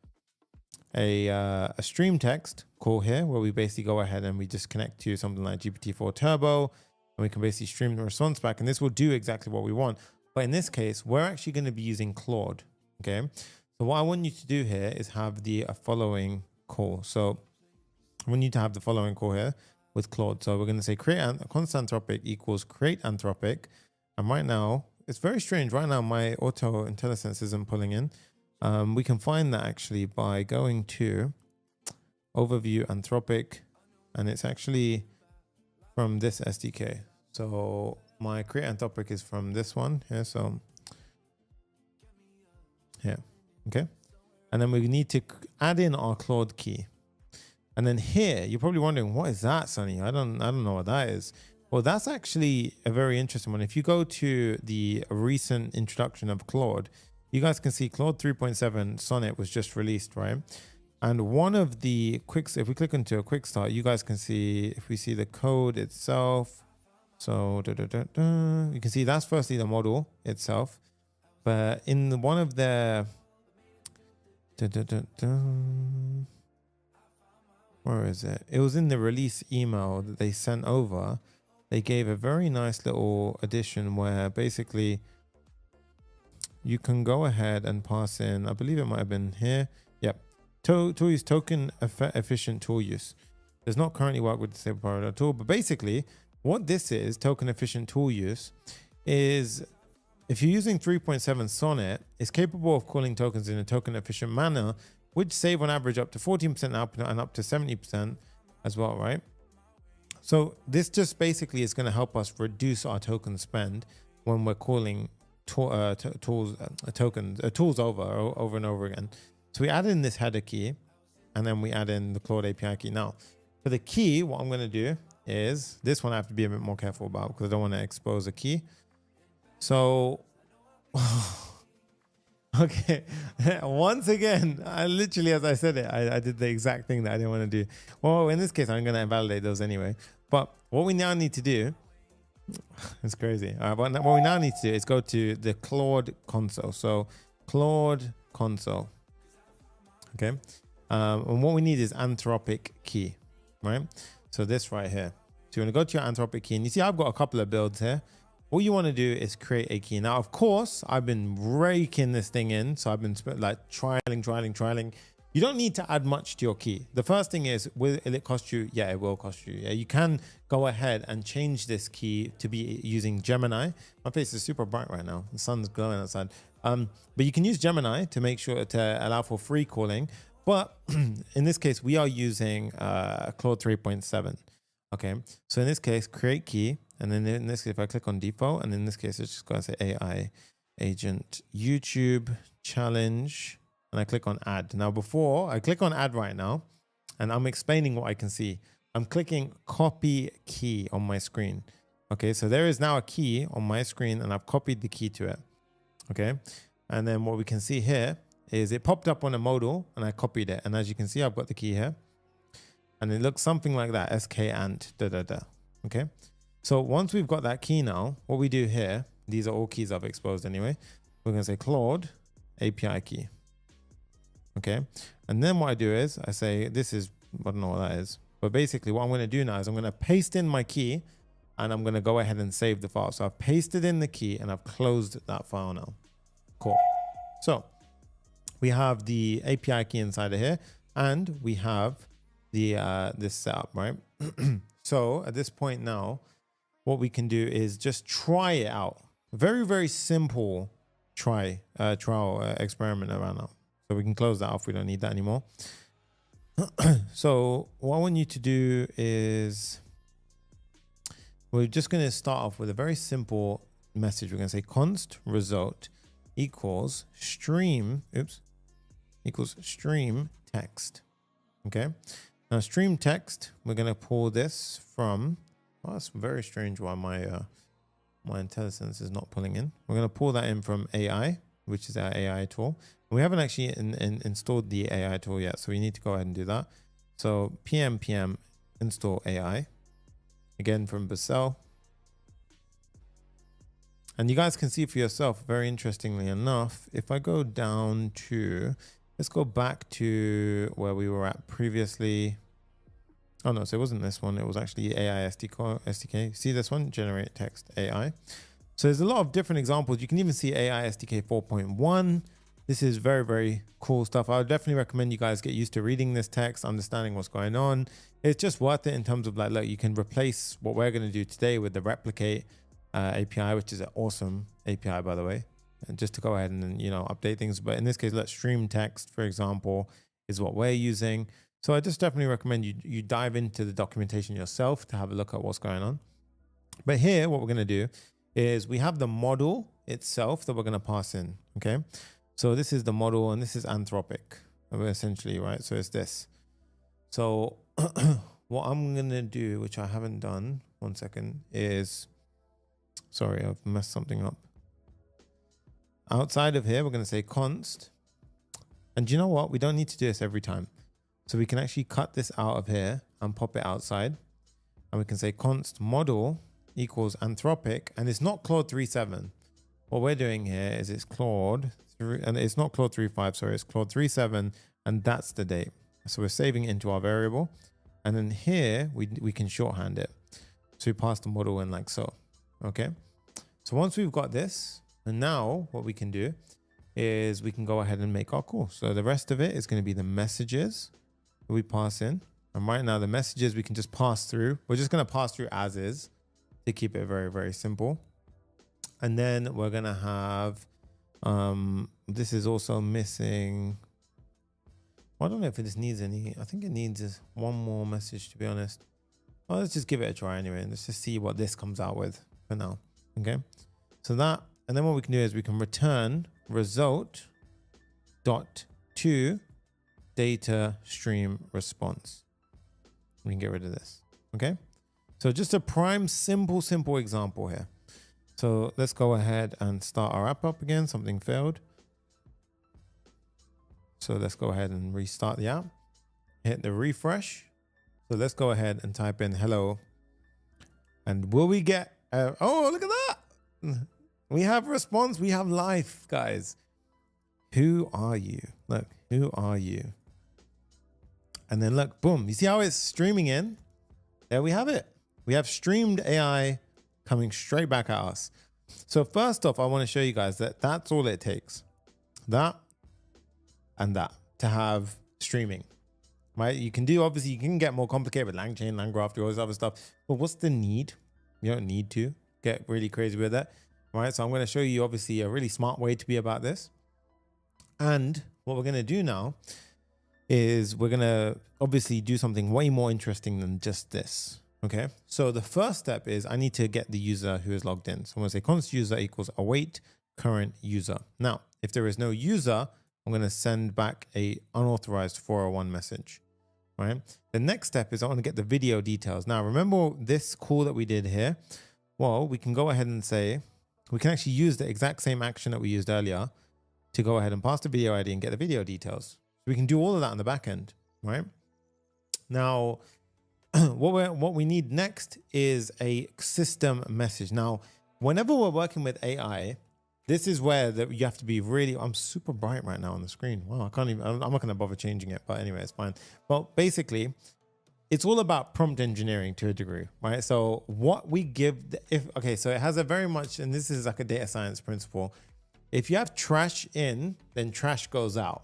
a stream text call here where we basically go ahead and we just connect to something like GPT-4 Turbo, and we can basically stream the response back, and this will do exactly what we want. But in this case, we're actually going to be using Claude. Okay. So what I want you to do here is have the following call. So we need to have the following call here with Claude. So we're going to say create const anthropic equals create anthropic. And right now, it's very strange. Right now, my auto IntelliSense isn't pulling in. We can find that actually by going to overview anthropic, and it's actually from this SDK. So my create anthropic is from this one here. So here, okay. And then we need to add in our Claude key. And then here, you're probably wondering, what is that, Sonny? I don't know what that is. Well, that's actually a very interesting one. If you go to the recent introduction of Claude, you guys can see Claude 3.7 Sonnet was just released, right? And one of the if we click into a quick start, you guys can see, if we see the code itself. So you can see that's firstly the model itself. But in one of their, where is it? It was in the release email that they sent over. They gave a very nice little addition where basically you can go ahead and pass in, I believe it might have been here. Yep. Tool use token efficient tool use. Does not currently work with disabled parameter tool, but basically what this is, token efficient tool use, is if you're using 3.7 Sonnet, it's capable of calling tokens in a token efficient manner, which save on average up to 14% output and up to 70% as well, right? So this just basically is going to help us reduce our token spend when we're calling tools over and over again. So we add in this header key, and then we add in the Claude API key. Now, for the key, what I'm going to do is, this one I have to be a bit more careful about because I don't want to expose a key. So, okay, once again, I literally, as I said it, I did the exact thing that I didn't want to do. Well, in this case, I'm going to invalidate those anyway. But what we now need to do, it's crazy. All right, what we now need to do is go to the Claude console. So Claude console. Okay. And what we need is anthropic key, right? So this right here. So you want to go to your anthropic key, and you see I've got a couple of builds here. All you want to do is create a key. Now, of course, I've been raking this thing in. So I've been like trialing. You don't need to add much to your key. The first thing is, will it cost you? Yeah, it will cost you. Yeah, you can go ahead and change this key to be using Gemini. My face is super bright right now. The sun's glowing outside. But you can use Gemini to make sure to allow for free calling. But in this case, we are using Claude 3.7. Okay, so in this case, create key. And then in this case, if I click on default, and in this case, it's just going to say AI agent YouTube challenge. And I click on add. Now, before I click on add right now, and I'm explaining what I can see, I'm clicking copy key on my screen. Okay, so there is now a key on my screen, and I've copied the key to it. Okay, and then what we can see here is it popped up on a modal, and I copied it. And as you can see, I've got the key here, and it looks something like that: skant . Okay, so once we've got that key now, what we do here, these are all keys I've exposed anyway. We're gonna say Claude API key. Okay, and then what I do is I say, this is, I don't know what that is, but basically what I'm going to do now is I'm going to paste in my key, and I'm going to go ahead and save the file. So I've pasted in the key, and I've closed that file now. Cool. So we have the API key inside of here, and we have the this setup, right? So at this point now, what we can do is just try it out. Very, very simple trial experiment around now. So we can close that off. We don't need that anymore. So what I want you to do is, we're just going to start off with a very simple message. We're going to say const result equals stream text. Okay. Now stream text, we're going to pull this from, oh, that's very strange why my IntelliSense is not pulling in. We're going to pull that in from AI. which is our AI tool. We haven't actually installed the AI tool yet, so we need to go ahead and do that. So pm install AI, again from Basel. And you guys can see for yourself, very interestingly enough, if I go down to, let's go back to where we were at previously. Oh no, so it wasn't this one. It was actually AI SDK. See this one, generate text AI. So there's a lot of different examples. You can even see AI SDK 4.1. This is very, very cool stuff. I would definitely recommend you guys get used to reading this text, understanding what's going on. It's just worth it in terms of like, look, you can replace what we're going to do today with the replicate API, which is an awesome API, by the way, and just to go ahead and, you know, update things. But in this case, let's stream text, for example, is what we're using. So I just definitely recommend you dive into the documentation yourself to have a look at what's going on. But here, what we're going to do is we have the model itself that we're going to pass in. Okay. So this is the model and this is Anthropic essentially, right? So it's this. So what I'm going to do, which I haven't done, one second, is, sorry, I've messed something up. Outside of here, we're going to say const. And you know what? We don't need to do this every time. So we can actually cut this out of here and pop it outside. And we can say const model equals Anthropic. And it's not Claude 3.7. What we're doing here is it's Claude 3, and it's not Claude 3.5, sorry, it's Claude 3.7, and that's the date. So we're saving it into our variable. And then here we can shorthand it. So we pass the model in like so. Okay. So once we've got this, and now what we can do is we can go ahead and make our call. So the rest of it is going to be the messages that we pass in. And right now the messages we can just pass through. We're just going to pass through as is to keep it very, very simple. And then we're going to have, this is also missing. I don't know if this needs any, I think it needs one more message, to be honest. Well, let's just give it a try anyway. And let's just see what this comes out with for now. Okay. So that, and then what we can do is we can return result dot to data stream response. We can get rid of this. Okay. So just a prime, simple example here. So let's go ahead and start our app up again. Something failed. So let's go ahead and restart the app. Hit the refresh. So let's go ahead and type in hello. And will we get, oh, look at that. We have response. We have life, guys. Who are you? Look, who are you? And then look, boom. You see how it's streaming in? There we have it. We have streamed AI coming straight back at us. So first off, I want to show you guys that that's all it takes. That and that to have streaming, right? You can do, obviously you can get more complicated with LangChain, LangGraph, all this other stuff, but what's the need? You don't need to get really crazy with that, right? So I'm going to show you obviously a really smart way to be about this. And what we're going to do now is we're going to obviously do something way more interesting than just this. Okay. So the first step is I need to get the user who is logged in. So I'm going to say const user equals await current user. Now, if there is no user, I'm going to send back a unauthorized 401 message, right? The next step is I want to get the video details. Now, remember this call that we did here? Well, we can go ahead and say, we can actually use the exact same action that we used earlier to go ahead and pass the video ID and get the video details. So we can do all of that on the back end, right? Now, what we need next is a system message. Now, whenever we're working with AI, this is where you have to be really, I'm super bright right now on the screen. Wow, I can't even, I'm not going to bother changing it, but anyway, it's fine. Well, basically, it's all about prompt engineering to a degree, right? So what we give, okay, so it has a very much, and this is like a data science principle. If you have trash in, then trash goes out.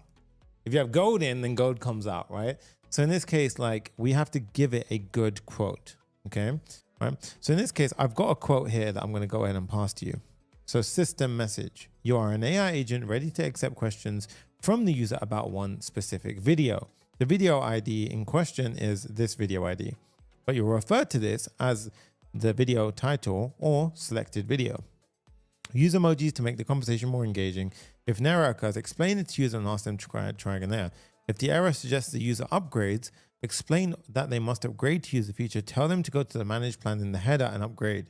If you have gold in, then gold comes out, right? So in this case, like we have to give it a good quote, okay? Right? So in this case, I've got a quote here that I'm going to go ahead and pass to you. So system message, you are an AI agent ready to accept questions from the user about one specific video. The video ID in question is this video ID, but you'll refer to this as the video title or selected video. Use emojis to make the conversation more engaging. If an error occurs, explain it to user and ask them to try again there. If the error suggests the user upgrades, explain that they must upgrade to use the feature. Tell them to go to the manage plan in the header and upgrade.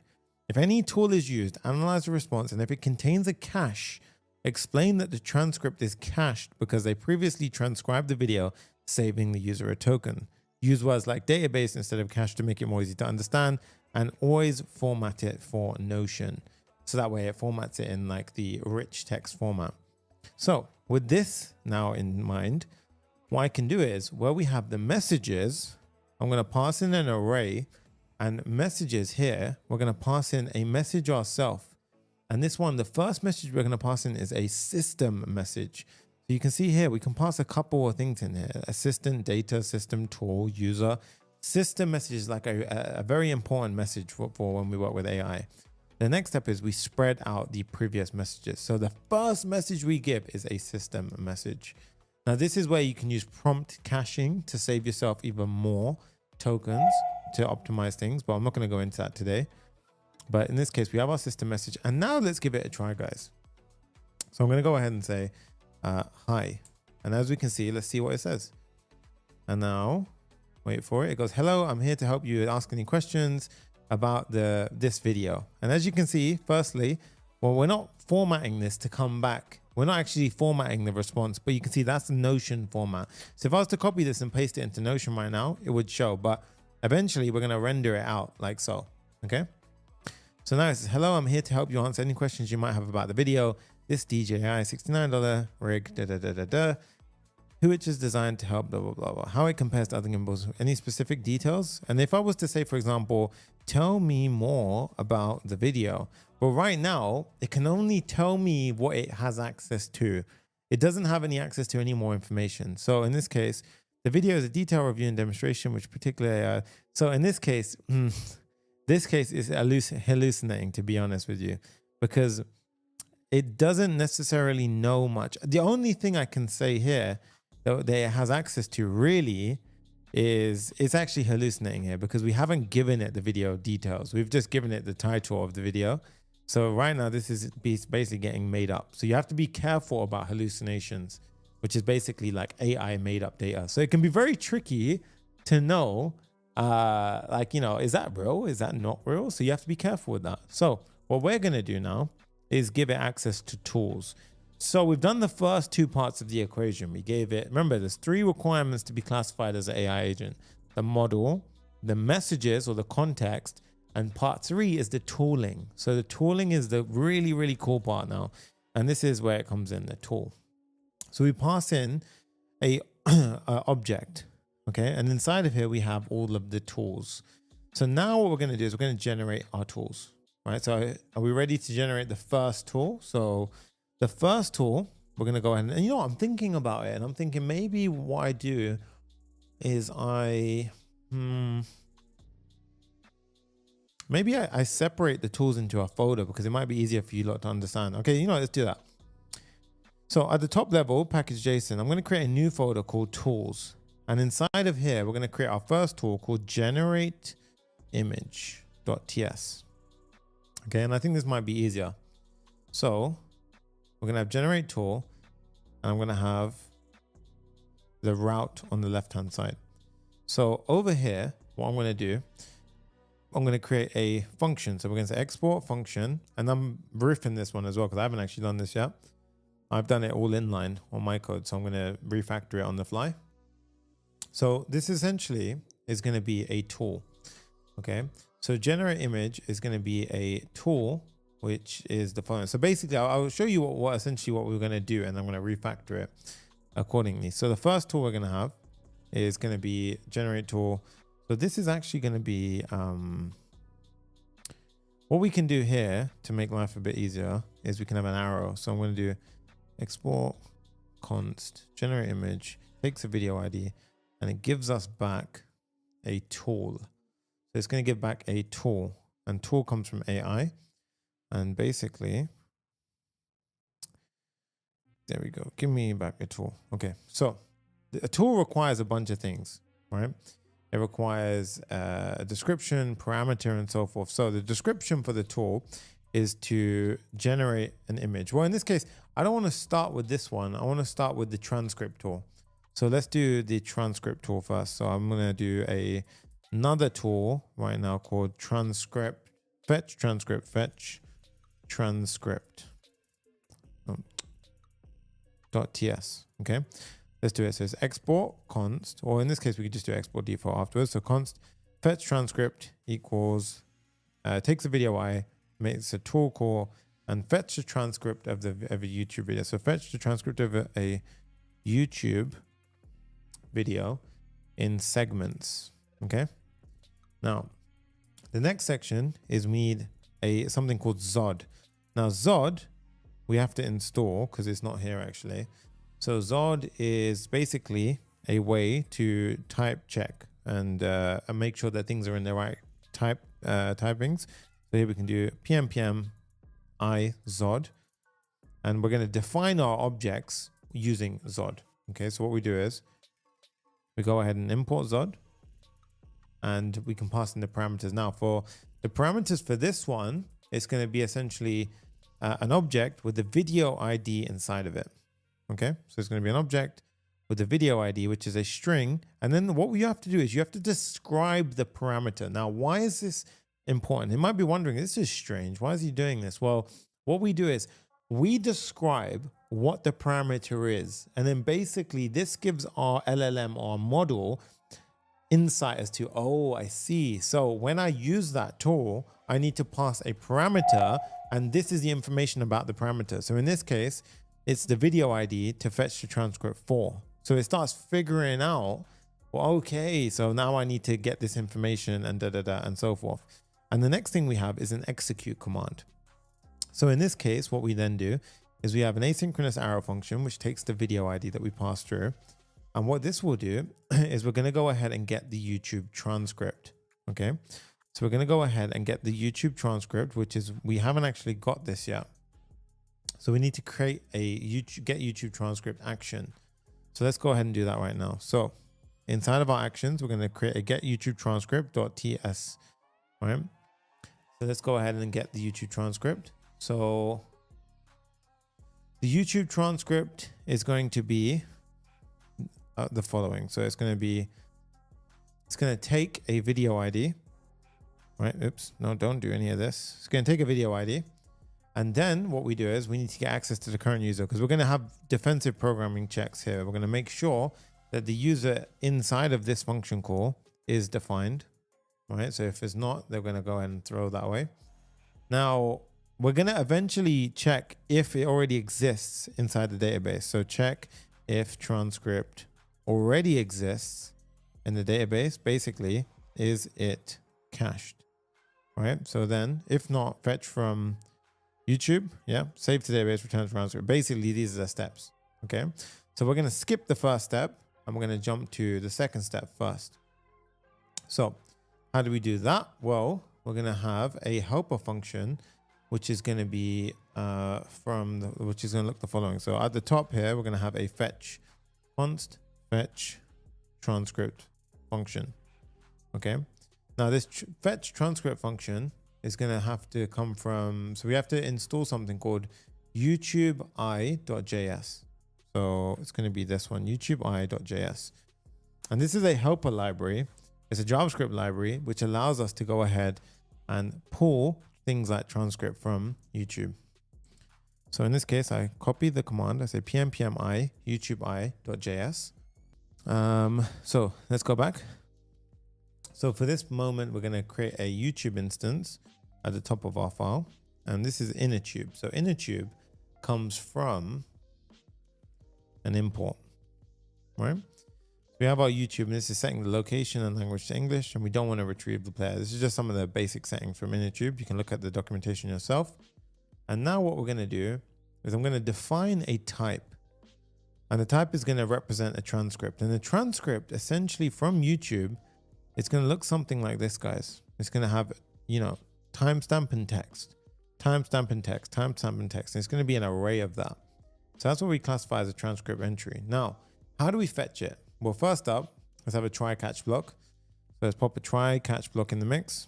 If any tool is used, analyze the response, and if it contains a cache, Explain that the transcript is cached because they previously transcribed the video, saving the user a token. Use words like database instead of cache to make it more easy to understand, and always format it for Notion. So that way it formats it in like the rich text format. So with this now in mind, what I can do is where we have the messages, I'm going to pass in an array, and messages here, we're going to pass in a message ourselves. And this one, the first message we're going to pass in is a system message. So you can see here, we can pass a couple of things in here: assistant, data, system, tool, user. System message is like a very important message for when we work with AI. The next step is we spread out the previous messages. So the first message we give is a system message. Now this is where you can use prompt caching to save yourself even more tokens to optimize things, but I'm not going to go into that today. But in this case, we have our system message, and now let's give it a try, guys. So I'm going to go ahead and say hi, and as we can see, let's see what it says. And now wait for it. It goes, hello, I'm here to help you ask any questions about this video. And as you can see, firstly, well, we're not formatting this to come back. We're not actually formatting the response, but you can see that's the Notion format. So if I was to copy this and paste it into Notion right now, it would show, but eventually we're going to render it out like so. Okay. So now it says, hello, I'm here to help you answer any questions you might have about the video. This DJI $69 rig, which is designed to help blah, blah, blah, blah. How it compares to other gimbals, any specific details. And if I was to say, for example, tell me more about the video. Well, right now, it can only tell me what it has access to. It doesn't have any access to any more information. So in this case, the video is a detailed review and demonstration, which particularly, so in this case, this case is hallucinating, to be honest with you, because it doesn't necessarily know much. The only thing I can say here that it has access to really is it's actually hallucinating here, because we haven't given it the video details. We've just given it the title of the video. So right now this is basically getting made up. So you have to be careful about hallucinations, which is basically like AI made up data. So it can be very tricky to know, like, you know, is that real? Is that not real? So you have to be careful with that. So what we're going to do now is give it access to tools. So we've done the first two parts of the equation. We gave it, remember, there's 3 requirements to be classified as an AI agent: the model, the messages or the context, and part 3 is the tooling. So the tooling is the really, really cool part now. And this is where it comes in, the tool. So we pass in a object, okay? And inside of here, we have all of the tools. So now what we're going to do is we're going to generate our tools, right? So are we ready to generate the first tool? So the first tool, we're going to go ahead and you know what, I'm thinking about it, and I'm thinking maybe what I do is maybe I separate the tools into a folder, because it might be easier for you lot to understand. Okay, you know, let's do that. So at the top level, package.json, I'm going to create a new folder called tools. And inside of here, we're going to create our first tool called generate image.ts. Okay, and I think this might be easier. So we're going to have generate tool, and I'm going to have the route on the left-hand side. So over here, what I'm going to do, I'm going to create a function. So we're going to say export function, and I'm riffing this one as well, because I haven't actually done this yet. I've done it all inline on my code, so I'm going to refactor it on the fly. So this essentially is going to be a tool. Okay, so generate image is going to be a tool, which is the following. So basically, I'll show you what essentially what we're going to do, and I'm going to refactor it accordingly. So the first tool we're going to have is going to be generate tool. So this is actually going to be what we can do here to make life a bit easier is we can have an arrow. So I'm going to do export const generate image, takes a video ID, and it gives us back a tool. So it's going to give back a tool, and tool comes from AI. And basically, there we go. Give me back a tool. Okay. So a tool requires a bunch of things, right? It requires a description, parameter, and so forth. So the description for the tool is to generate an image. Well, in this case, I don't want to start with this one. I want to start with the transcript tool. So let's do the transcript tool first. So I'm going to do another tool right now called transcript, fetch transcript. transcript.ts. Okay, let's do it. So it's export const, or in this case, we could just do export default afterwards. So const fetch transcript equals, takes a video I, makes a tool call, and fetch the transcript of a YouTube video. So fetch the transcript of a YouTube video in segments. Okay. Now, the next section is we need something called Zod. Now Zod, we have to install because it's not here actually. So Zod is basically a way to type check and make sure that things are in the right typings. So here we can do pm I Zod, and we're going to define our objects using Zod. Okay, so what we do is we go ahead and import Zod, and we can pass in the parameters. Now for the parameters for this one, it's going to be essentially an object with the video ID inside of it. Okay, so it's going to be an object with the video ID, which is a string. And then what you have to do is you have to describe the parameter. Now, why is this important? You might be wondering, this is strange. Why is he doing this? Well, what we do is we describe what the parameter is. And then basically this gives our LLM, our model, insight as to, oh, I see. So when I use that tool, I need to pass a parameter, and this is the information about the parameter. So in this case, it's the video ID to fetch the transcript for. So it starts figuring out, well, okay, so now I need to get this information and and so forth. And the next thing we have is an execute command. So in this case, what we then do is we have an asynchronous arrow function, which takes the video ID that we pass through. And what this will do is we're going to go ahead and get the YouTube transcript. Okay. So we're going to go ahead and get the YouTube transcript, which is, we haven't actually got this yet. So we need to create a get YouTube transcript action. So let's go ahead and do that right now. So inside of our actions, we're going to create a get YouTube transcript.ts. All right. So let's go ahead and get the YouTube transcript. So the YouTube transcript is going to be the following. So it's going to take a video ID, right? Oops, no, don't do any of this. It's going to take a video ID. And then what we do is we need to get access to the current user, because we're going to have defensive programming checks here. We're going to make sure that the user inside of this function call is defined, right? So if it's not, they're going to go ahead and throw that away. Now, we're going to eventually check if it already exists inside the database. So check if transcript already exists in the database. Basically, is it cached, right? So then if not, fetch from YouTube, yeah, save to database, return to transcript. Basically, these are the steps, okay? So we're going to skip the first step and we're going to jump to the second step first. So how do we do that? Well, we're going to have a helper function, which is going to be which is going to look the following. So at the top here, we're going to have a fetch const fetch transcript function. Okay. Now this fetch transcript function is going to have to come from, so we have to install something called YouTubeI.js. So it's going to be this one, YouTubeI.js. And this is a helper library. It's a JavaScript library, which allows us to go ahead and pull things like transcript from YouTube. So in this case, I copy the command. I say pm-i YouTubeI.js. So let's go back. So for this moment, we're going to create a YouTube instance at the top of our file. And this is innerTube. So innerTube comes from an import, right? We have our YouTube, and this is setting the location and language to English, and we don't want to retrieve the player. This is just some of the basic settings from innerTube. You can look at the documentation yourself. And now what we're going to do is I'm going to define a type, and the type is going to represent a transcript. And the transcript essentially from YouTube, it's going to look something like this, guys. It's going to have, you know, timestamp and text, timestamp and text, timestamp and text. And it's going to be an array of that. So that's what we classify as a transcript entry. Now, how do we fetch it? Well, first up, let's have a try catch block. So let's pop a try catch block in the mix.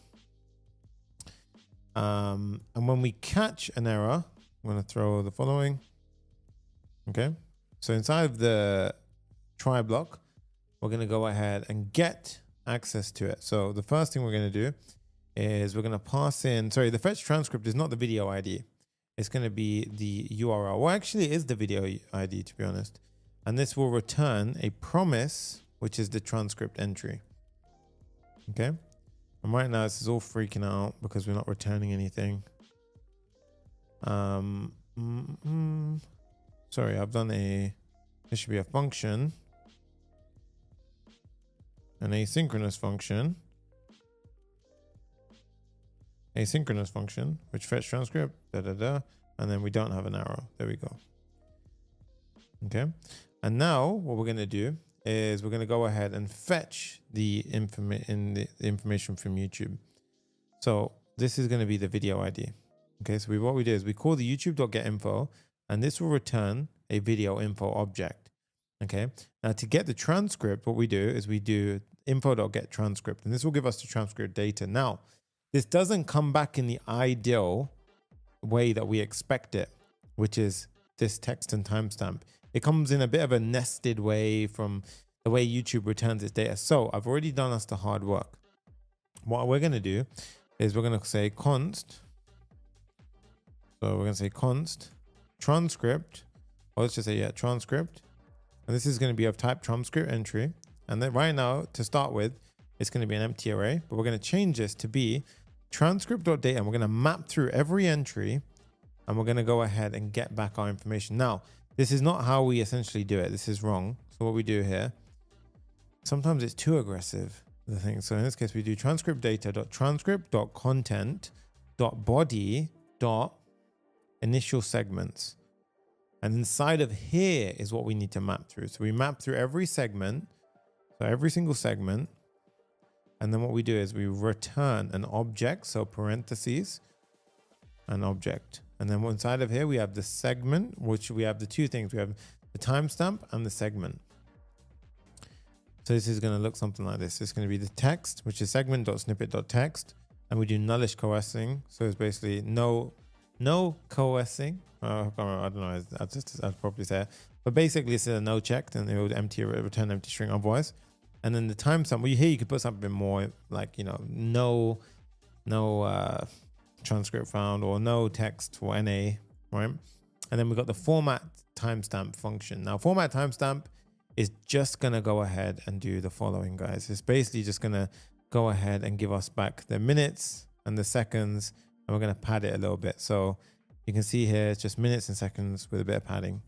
And when we catch an error, I'm going to throw the following. Okay. So inside of the try block, we're going to go ahead and get access to it. So the first thing we're going to do is we're going to pass in, sorry, the fetch transcript is not the video ID. it's going to be the URL. Well, actually it is the video ID, to be honest. And this will return a promise, which is the transcript entry. Okay. And right now this is all freaking out because we're not returning anything. Sorry, I've done this should be a function, an asynchronous function, which fetch transcript, and then we don't have an arrow. There we go. Okay. And now what we're going to do is we're going to go ahead and fetch the information from YouTube. So this is going to be the video ID. Okay. So what we do is we call the youtube.getInfo, and this will return a video info object. Okay. Now to get the transcript, what we do is we do info.getTranscript, and this will give us the transcript data. Now, this doesn't come back in the ideal way that we expect it, which is this text and timestamp. It comes in a bit of a nested way from the way YouTube returns its data. So I've already done us the hard work. What we're going to do is we're going to say const. So we're going to say const transcript, or let's just say, yeah, transcript. And this is going to be of type transcript entry. And then right now, to start with, it's going to be an empty array, but we're going to change this to be transcript.data. And we're going to map through every entry, and we're going to go ahead and get back our information. Now, this is not how we essentially do it. This is wrong. So what we do here, sometimes it's too aggressive, the thing. So in this case, we do transcript data.transcript.content.body.initial segments. And inside of here is what we need to map through. So we map through every segment. So every single segment. And then what we do is we return an object. So parentheses, an object. And then inside of here, we have the segment, which we have the two things. We have the timestamp and the segment. So this is going to look something like this. It's going to be the text, which is segment.snippet.text. And we do nullish coercing. So it's basically no coercing. I don't know. I'd probably say it. But basically, it's a no checked, and it will return empty string otherwise. And then the timestamp, well, here you could put something more like, you know, no transcript found, or no text for NA, right? And then we've got the format timestamp function. Now, format timestamp is just going to go ahead and do the following, guys. It's basically just going to go ahead and give us back the minutes and the seconds, and we're going to pad it a little bit. So you can see here, it's just minutes and seconds with a bit of padding.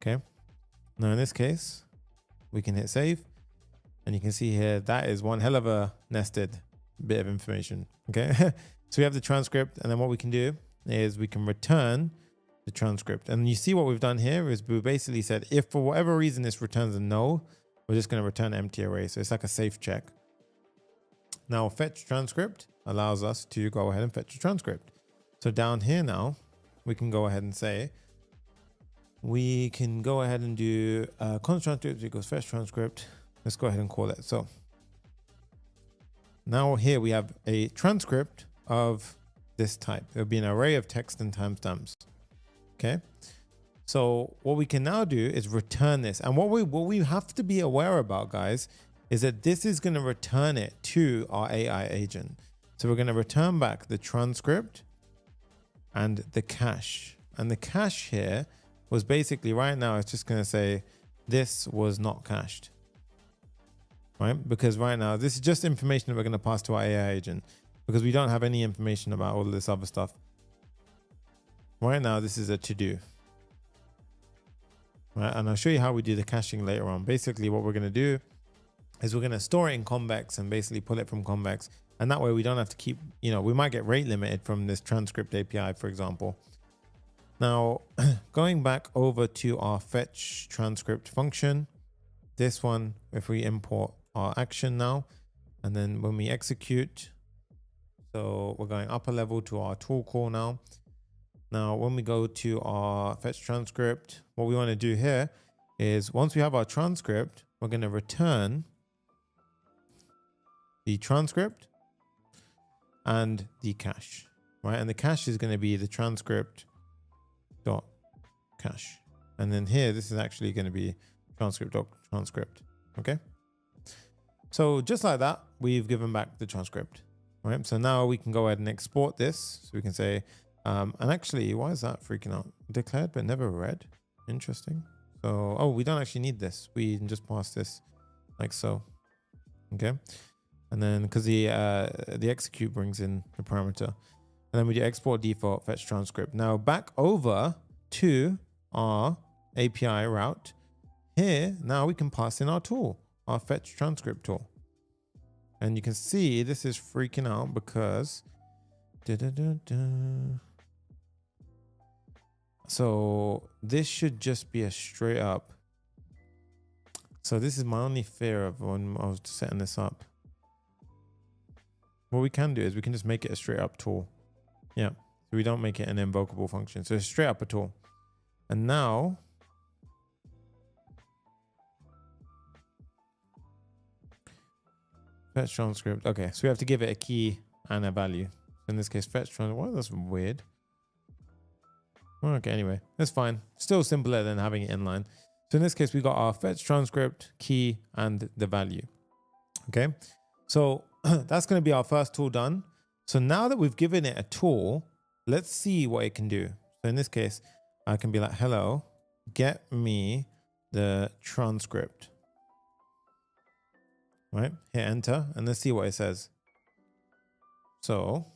Okay. Now in this case, we can hit save, and you can see here, that is one hell of a nested bit of information. Okay. So we have the transcript, and then what we can do is we can return the transcript. And you see what we've done here is we basically said, if for whatever reason this returns a no, we're just going to return an empty array. So it's like a safe check. Now fetch transcript allows us to go ahead and fetch a transcript. So down here now, we can go ahead and say, we can go ahead and do const transcript equals fetch transcript. Let's go ahead and call it. So now here we have a transcript of this type. It'll be an array of text and timestamps. Okay. So what we can now do is return this. And what we have to be aware about, guys, is that this is going to return it to our AI agent. So we're going to return back the transcript and the cache. And the cache here was basically right now, it's just going to say this was not cached. Right? Because right now, this is just information that we're going to pass to our AI agent, because we don't have any information about all of this other stuff. Right now, this is a to-do. Right? And I'll show you how we do the caching later on. Basically, what we're going to do is we're going to store it in Convex and basically pull it from Convex. And that way we don't have to keep, you know, we might get rate limited from this transcript API, for example. Now, going back over to our fetch transcript function, this one, if we import our action now, and then when we execute, so we're going upper level to our tool call now. Now, when we go to our fetch transcript, what we want to do here is once we have our transcript, we're going to return the transcript and the cache, right? And the cache is going to be the transcript dot cache. And then here, this is actually going to be transcript dot transcript. Okay. So just like that, we've given back the transcript, right? So now we can go ahead and export this. So we can say, And actually, why is that freaking out? Declared but never read. Interesting. So, oh, we don't actually need this. We can just pass this like so. Okay. And then because the execute brings in the parameter. And then we do export default, fetch transcript. Now back over to our API route. Here, now we can pass in our tool, our fetch transcript tool. And you can see this is freaking out because so this should just be a straight up. So this is my only fear of when I was setting this up. What we can do is we can just make it a straight up tool. Yeah, so we don't make it an invocable function. So it's straight up a tool. And now fetch transcript. Okay, so we have to give it a key and a value. In this case, fetch transcript. Well, that's weird. Okay, anyway, that's fine. Still simpler than having it inline. So in this case, we got our fetch transcript, key, and the value. Okay, so that's going to be our first tool done. So now that we've given it a tool, let's see what it can do. So in this case, I can be like, hello, get me the transcript. Right, hit enter, and let's see what it says. So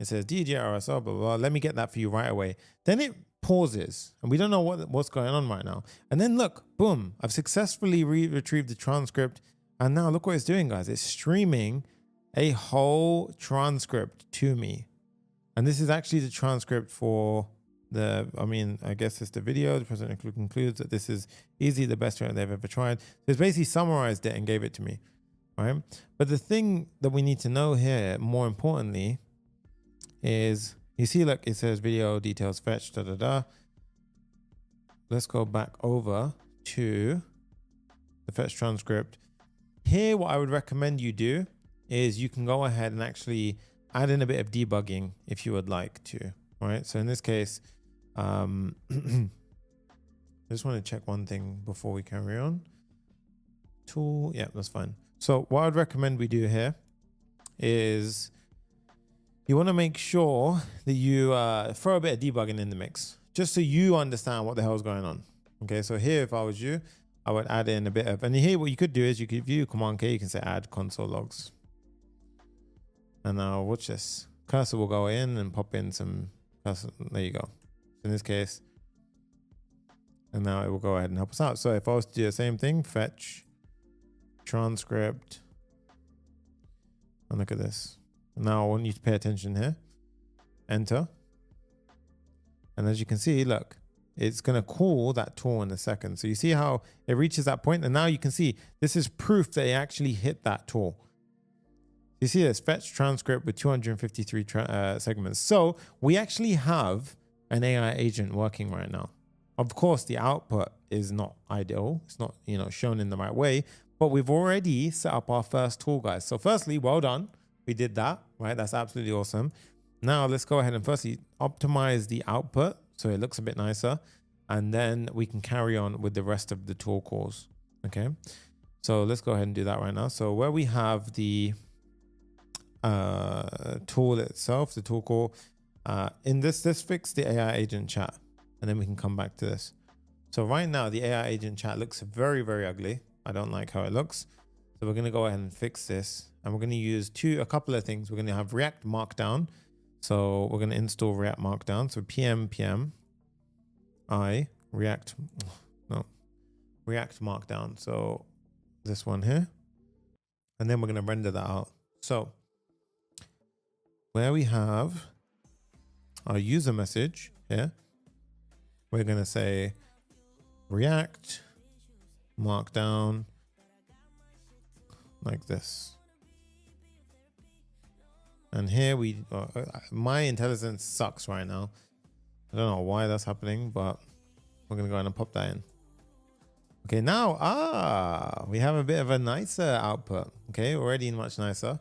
it says DGRSL, blah, blah, blah. Let me get that for you right away. Then it pauses, and we don't know what's going on right now. And then look, boom, I've successfully retrieved the transcript. And now look what it's doing, guys. It's streaming a whole transcript to me. And this is actually the transcript for the, I guess it's the video. The president concludes that this is easily the best way they've ever tried. So it's basically summarized it and gave it to me. Right. But the thing that we need to know here, more importantly, is you see, look, it says video details fetch, da, da, da. Let's go back over to the fetch transcript. Here, what I would recommend you do is you can go ahead and actually add in a bit of debugging if you would like to. All right. So in this case, I just want to check one thing before we carry on. Tool. Yeah, that's fine. So what I'd recommend we do here is you want to make sure that you throw a bit of debugging in the mix, just so you understand what the hell is going on. Okay, so here, if I was you, I would add in a bit of, and here what you could do is you could view Command K, you can say add console logs. And now watch this. Cursor will go in and pop in some cursor. There you go. In this case, and now it will go ahead and help us out. So if I was to do the same thing, fetch transcript, and look at this. Now I want you to pay attention here. Enter. And as you can see, look, it's going to call that tool in a second. So you see how it reaches that point, and now you can see this is proof that it actually hit that tool. You see this fetch transcript with 253 segments. So we actually have an AI agent working right now. Of course, the output is not ideal. It's not, shown in the right way, but we've already set up our first tool, guys. So firstly, well done. We did that, right? That's absolutely awesome. Now let's go ahead and firstly optimize the output so it looks a bit nicer. And then we can carry on with the rest of the tool calls. Okay. So let's go ahead and do that right now. So where we have the tool itself, the tool call, in this, let's fix the AI agent chat, and then we can come back to this. So right now the AI agent chat looks very, very ugly. I don't like how it looks. So we're going to go ahead and fix this, and we're going to use a couple of things. We're going to have React Markdown. So we're going to install React Markdown. So PM I React Markdown. So this one here, and then we're going to render that out. So where we have our user message here, we're going to say React Markdown like this. And here my intelligence sucks right now. I don't know why that's happening, but we're going to go ahead and pop that in. Okay, now, we have a bit of a nicer output. Okay, already much nicer.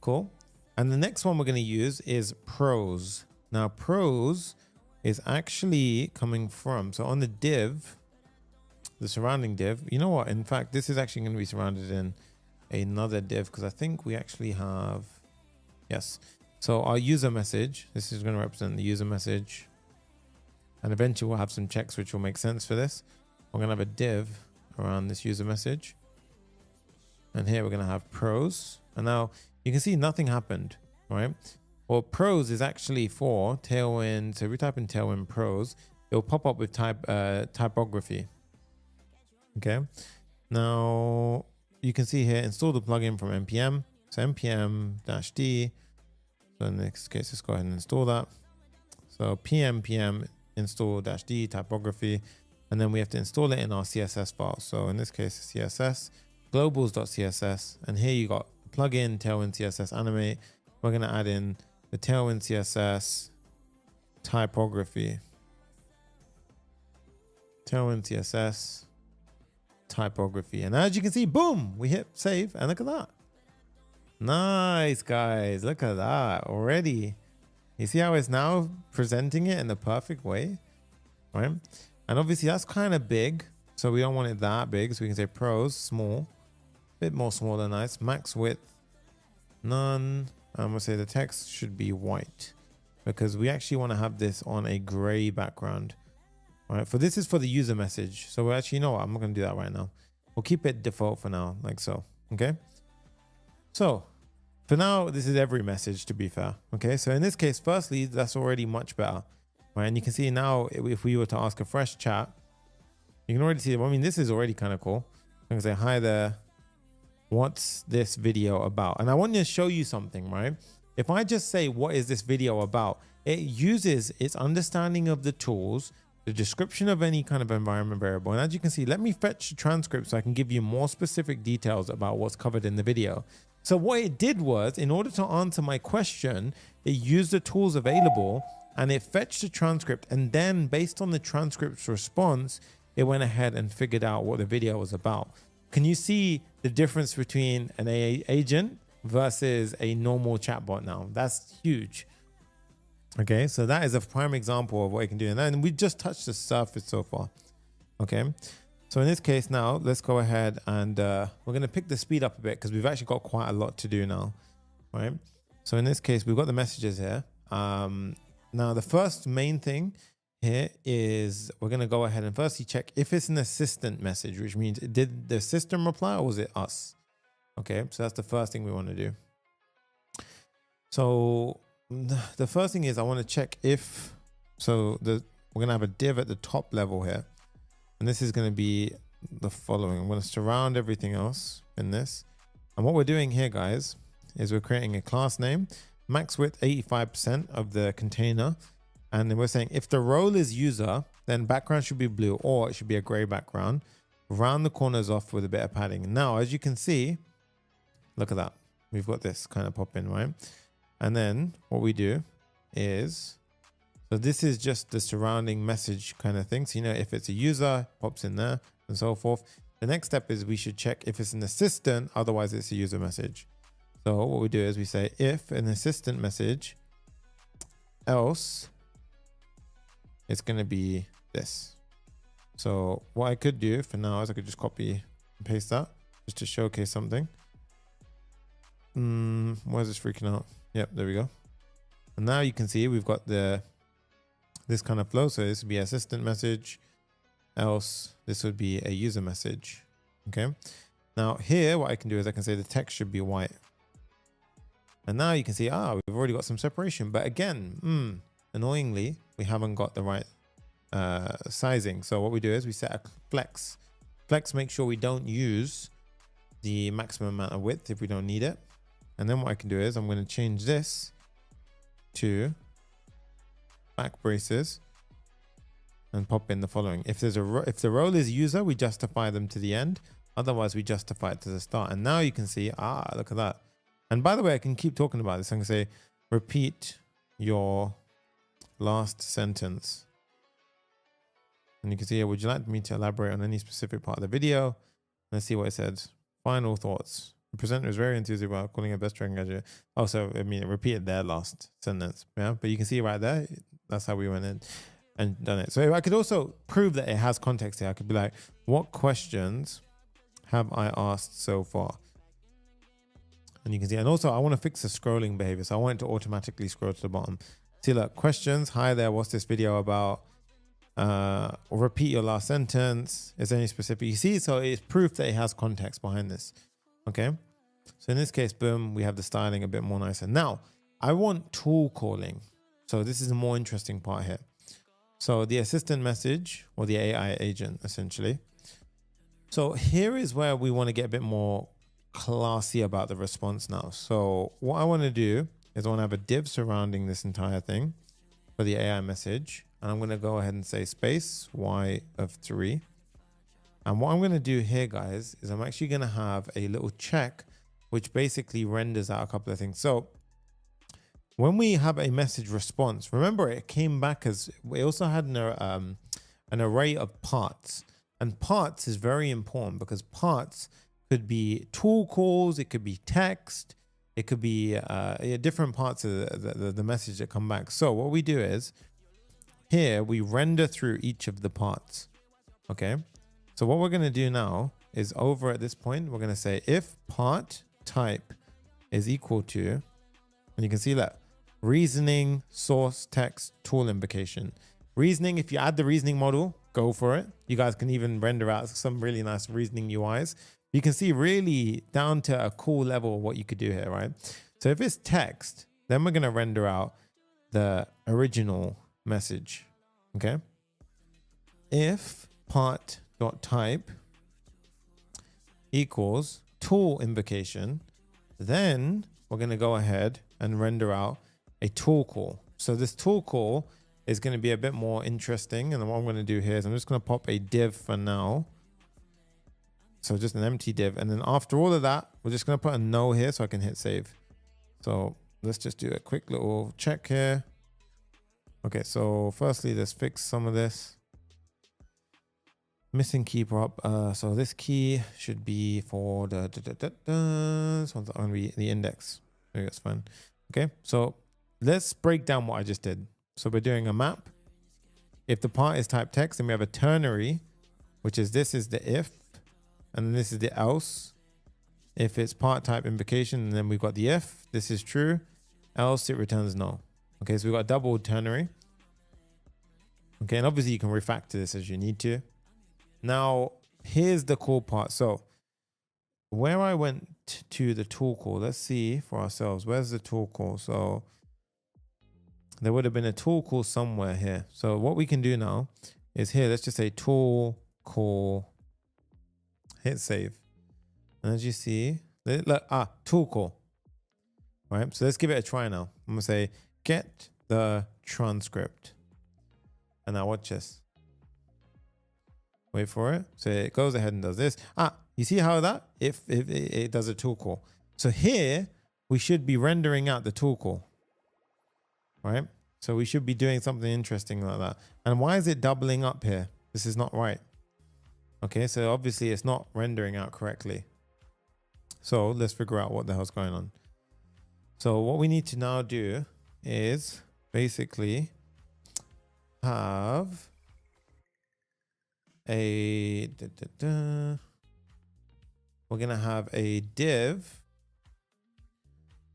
Cool. And the next one we're going to use is prose. Now, prose is actually coming from, so on the div, the surrounding div, you know what? In fact, this is actually going to be surrounded in another div, because I think we actually have, yes. So our user message, this is going to represent the user message. And eventually we'll have some checks which will make sense for this. We're going to have a div around this user message. And here we're going to have pros. And now you can see nothing happened, right? Well, pros is actually for Tailwind. So if we type in Tailwind pros, it'll pop up with typography. Okay. Now you can see here, install the plugin from npm. So npm-d. So in this case, let's go ahead and install that. So pm install-d typography. And then we have to install it in our CSS file. So in this case, CSS globals.css. And here you got plugin Tailwind CSS animate. We're going to add in the Tailwind CSS typography. Tailwind CSS typography. And as you can see, boom, we hit save. And look at that. Nice, guys. Look at that already. You see how it's now presenting it in the perfect way, right? And obviously that's kind of big. So we don't want it that big. So we can say pros, small, bit more small than nice. Max width, none. I'm going to say the text should be white because we actually want to have this on a gray background. All right. For this is for the user message. So we're actually, you know what? I'm not going to do that right now. We'll keep it default for now, like so. Okay. So for now, this is every message, to be fair. Okay. So in this case, firstly, that's already much better. Right. And you can see now, if we were to ask a fresh chat, you can already see, I mean, this is already kind of cool. I'm going to say, hi there. What's this video about? And I want to show you something, right? If I just say, what is this video about? It uses its understanding of the tools, the description of any kind of environment variable. And as you can see, let me fetch the transcript so I can give you more specific details about what's covered in the video. So what it did was, in order to answer my question, it used the tools available and it fetched the transcript. And then based on the transcript's response, it went ahead and figured out what the video was about. Can you see the difference between an AI agent versus a normal chatbot now? That's huge. Okay, so that is a prime example of what you can do. And then we just touched the surface so far. Okay, so in this case now, let's go ahead and we're going to pick the speed up a bit because we've actually got quite a lot to do now, right? So in this case, we've got the messages here. Now, the first main thing here is we're going to go ahead and firstly check if it's an assistant message, which means did the system reply or was it us? Okay, so that's the first thing we want to do. So the first thing is I want to check if, so we're going to have a div at the top level here. And this is going to be the following. I'm going to surround everything else in this. And what we're doing here, guys, is we're creating a class name, max width 85% of the container. And then we're saying if the role is user, then background should be blue or it should be a gray background. Round the corners off with a bit of padding. Now, as you can see, look at that. We've got this kind of pop in, right? And then what we do is, so this is just the surrounding message kind of thing. So, you know, if it's a user, pops in there and so forth. The next step is we should check if it's an assistant, otherwise it's a user message. So what we do is we say if an assistant message, else it's going to be this. So what I could do for now is I could just copy and paste that just to showcase something. Why is this freaking out? Yep, there we go. And now you can see we've got this kind of flow. So this would be assistant message, else this would be a user message. Okay. Now here, what I can do is I can say the text should be white. And now you can see, we've already got some separation. But again, annoyingly, we haven't got the right sizing. So what we do is we set a flex. Flex makes sure we don't use the maximum amount of width if we don't need it. And then what I can do is I'm going to change this to back braces and pop in the following. If there's if the role is user, we justify them to the end. Otherwise, we justify it to the start. And now you can see, look at that. And by the way, I can keep talking about this. I can say, repeat your last sentence. And you can see here, would you like me to elaborate on any specific part of the video? Let's see what it says. Final thoughts. The presenter is very enthusiastic about calling a best tracking gadget. Also, I mean, it repeated their last sentence. Yeah, but you can see right there, that's how we went in and done it. So I could also prove that it has context here. I could be like, what questions have I asked so far? And you can see, and also I want to fix the scrolling behavior. So I want it to automatically scroll to the bottom. See, look, questions. Hi there. What's this video about? Repeat your last sentence. Is there any specific? You see, so it's proof that it has context behind this. Okay. So in this case, boom, we have the styling a bit more nicer. Now I want tool calling. So this is a more interesting part here. So the assistant message, or the AI agent essentially. So here is where we want to get a bit more classy about the response now. So what I want to do is I want to have a div surrounding this entire thing for the AI message. And I'm going to go ahead and say space y of 3. And what I'm going to do here, guys, is I'm actually going to have a little check, which basically renders out a couple of things. So when we have a message response, remember it came back as, we also had an array of parts. And parts is very important because parts could be tool calls, it could be text, it could be different parts of the message that come back. So what we do is, here we render through each of the parts. Okay. So what we're going to do now is over at this point, we're going to say if part type is equal to, and you can see that reasoning, source, text, tool invocation. Reasoning, if you add the reasoning model, go for it. You guys can even render out some really nice reasoning UIs. You can see really down to a cool level what you could do here, right? So if it's text, then we're going to render out the original message. Okay. If part.type equals tool invocation, then we're going to go ahead and render out a tool call. So this tool call is going to be a bit more interesting. And what I'm going to do here is I'm just going to pop a div for now. So just an empty div. And then after all of that, we're just going to put a no here so I can hit save. So let's just do a quick little check here. Okay, so firstly, let's fix some of this. Missing key prop. So this key should be for the this one's going to be the index. Maybe that's fine. Okay, so let's break down what I just did. So we're doing a map. If the part is type text, then we have a ternary, which is this is the if, and then this is the else. If it's part type invocation, then we've got the if. This is true, else it returns no. Okay, so we've got a double ternary. Okay, and obviously you can refactor this as you need to. Now, here's the cool part. So where I went to the tool call, let's see for ourselves. Where's the tool call? So there would have been a tool call somewhere here. So what we can do now is here, let's just say tool call, hit save. And as you see, look, tool call. All right, so let's give it a try now. I'm gonna say get the transcript. And now watch this. Wait for it. So it goes ahead and does this. You see how that, if it does a tool call. So here we should be rendering out the tool call. Right? So we should be doing something interesting like that. And why is it doubling up here? This is not right. Okay, so obviously it's not rendering out correctly. So let's figure out what the hell's going on. So what we need to now do is basically have a we're gonna have a div.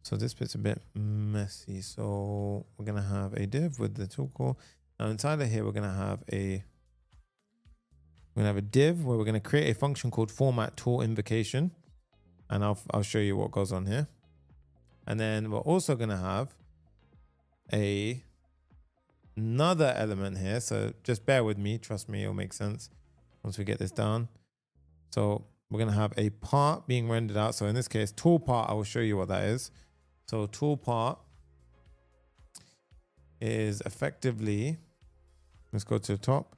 So this bit's a bit messy. So we're gonna have a div with the tool call. Now inside of here, we're gonna have a div where we're gonna create a function called format tool invocation, and I'll show you what goes on here. And then we're also gonna have another element here. So just bear with me. Trust me, it'll make sense once we get this down. So we're gonna have a part being rendered out. So in this case, tool part, I will show you what that is. So tool part is effectively, let's go to the top.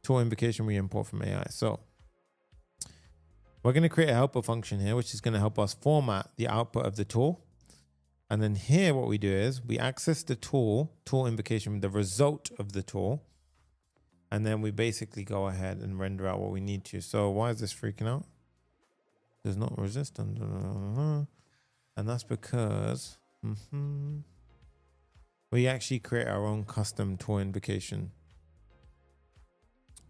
Tool invocation we import from AI. So we're going to create a helper function here, which is going to help us format the output of the tool. And then here, what we do is we access the tool invocation, the result of the tool. And then we basically go ahead and render out what we need to. So why is this freaking out? Does not resist. And that's because we actually create our own custom tool invocation.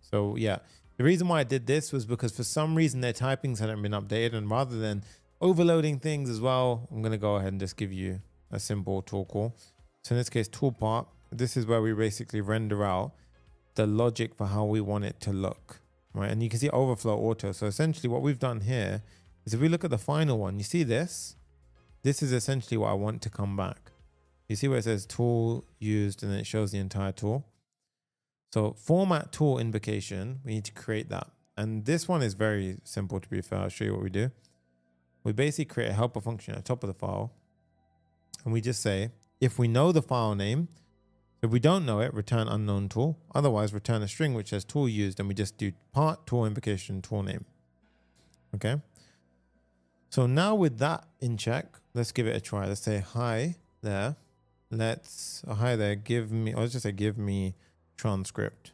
So yeah, the reason why I did this was because for some reason their typings hadn't been updated, and rather than overloading things as well, I'm going to go ahead and just give you a simple tool call. So in this case, tool part, this is where we basically render out the logic for how we want it to look, right? And you can see overflow auto. So essentially what we've done here is if we look at the final one, you see this? This is essentially what I want to come back. You see where it says tool used and then it shows the entire tool. So format tool invocation, we need to create that. And this one is very simple, to be fair. I'll show you what we do. We basically create a helper function at the top of the file. And we just say, if we know the file name, if we don't know it, return unknown tool. Otherwise, return a string which says tool used, and we just do part tool invocation tool name. Okay. So now with that in check, let's give it a try. Let's say hi there. Hi there, give me, or let's just say give me transcript.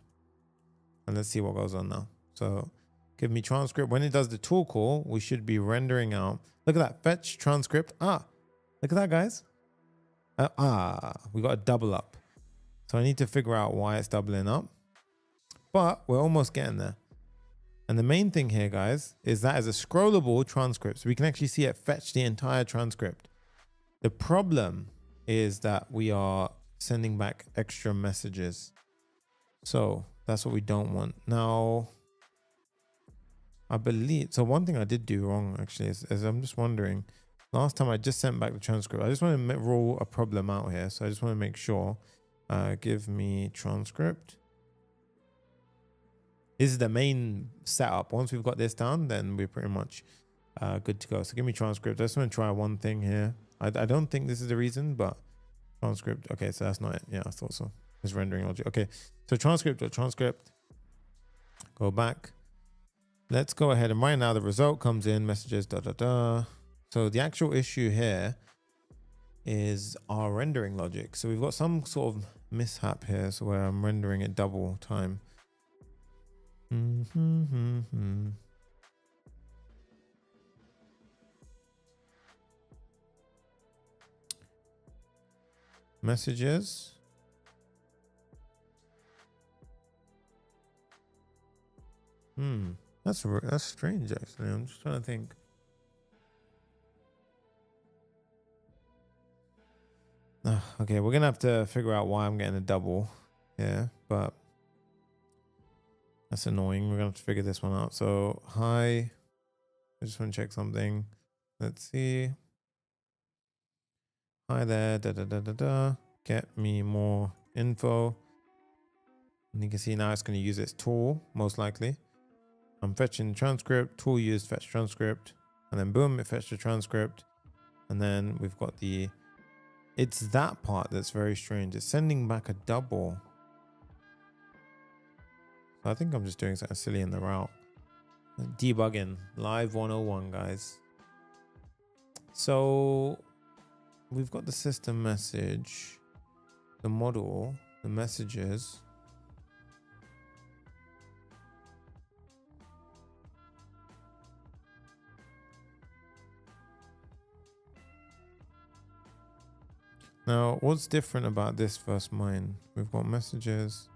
And let's see what goes on now. So give me transcript. When it does the tool call, we should be rendering out. Look at that, fetch transcript. Look at that, guys. We got a double up. So I need to figure out why it's doubling up. But we're almost getting there. And the main thing here, guys, is that as a scrollable transcript. So we can actually see it fetch the entire transcript. The problem is that we are sending back extra messages. So that's what we don't want. Now, I believe, so one thing I did do wrong actually is I'm just wondering, last time I just sent back the transcript. I just want to rule a problem out here. So I just want to make sure, give me transcript. This is the main setup. Once we've got this down, then we're pretty much good to go. So give me transcript. I just want to try one thing here. I don't think this is the reason, but transcript. Okay, so that's not it. Yeah, I thought so. It's rendering logic. Okay, so transcript. Go back. Let's go ahead and right now the result comes in messages. So the actual issue here is our rendering logic. So we've got some sort of mishap here, so where I'm rendering it double time. Messages. That's strange actually. I'm just trying to think. Okay, we're gonna have to figure out why I'm getting a double here, but that's annoying. We're gonna have to figure this one out. So hi, I just want to check something. Let's see. Hi there, get me more info. And you can see now it's going to use its tool, most likely. I'm fetching transcript, tool used, fetch transcript, and then boom, it fetched the transcript. And then we've got it's that part that's very strange. It's sending back a double. So I think I'm just doing something silly in the route. Debugging, live 101, guys. So we've got the system message, the model, the messages. Now, what's different about this versus mine? We've got messages.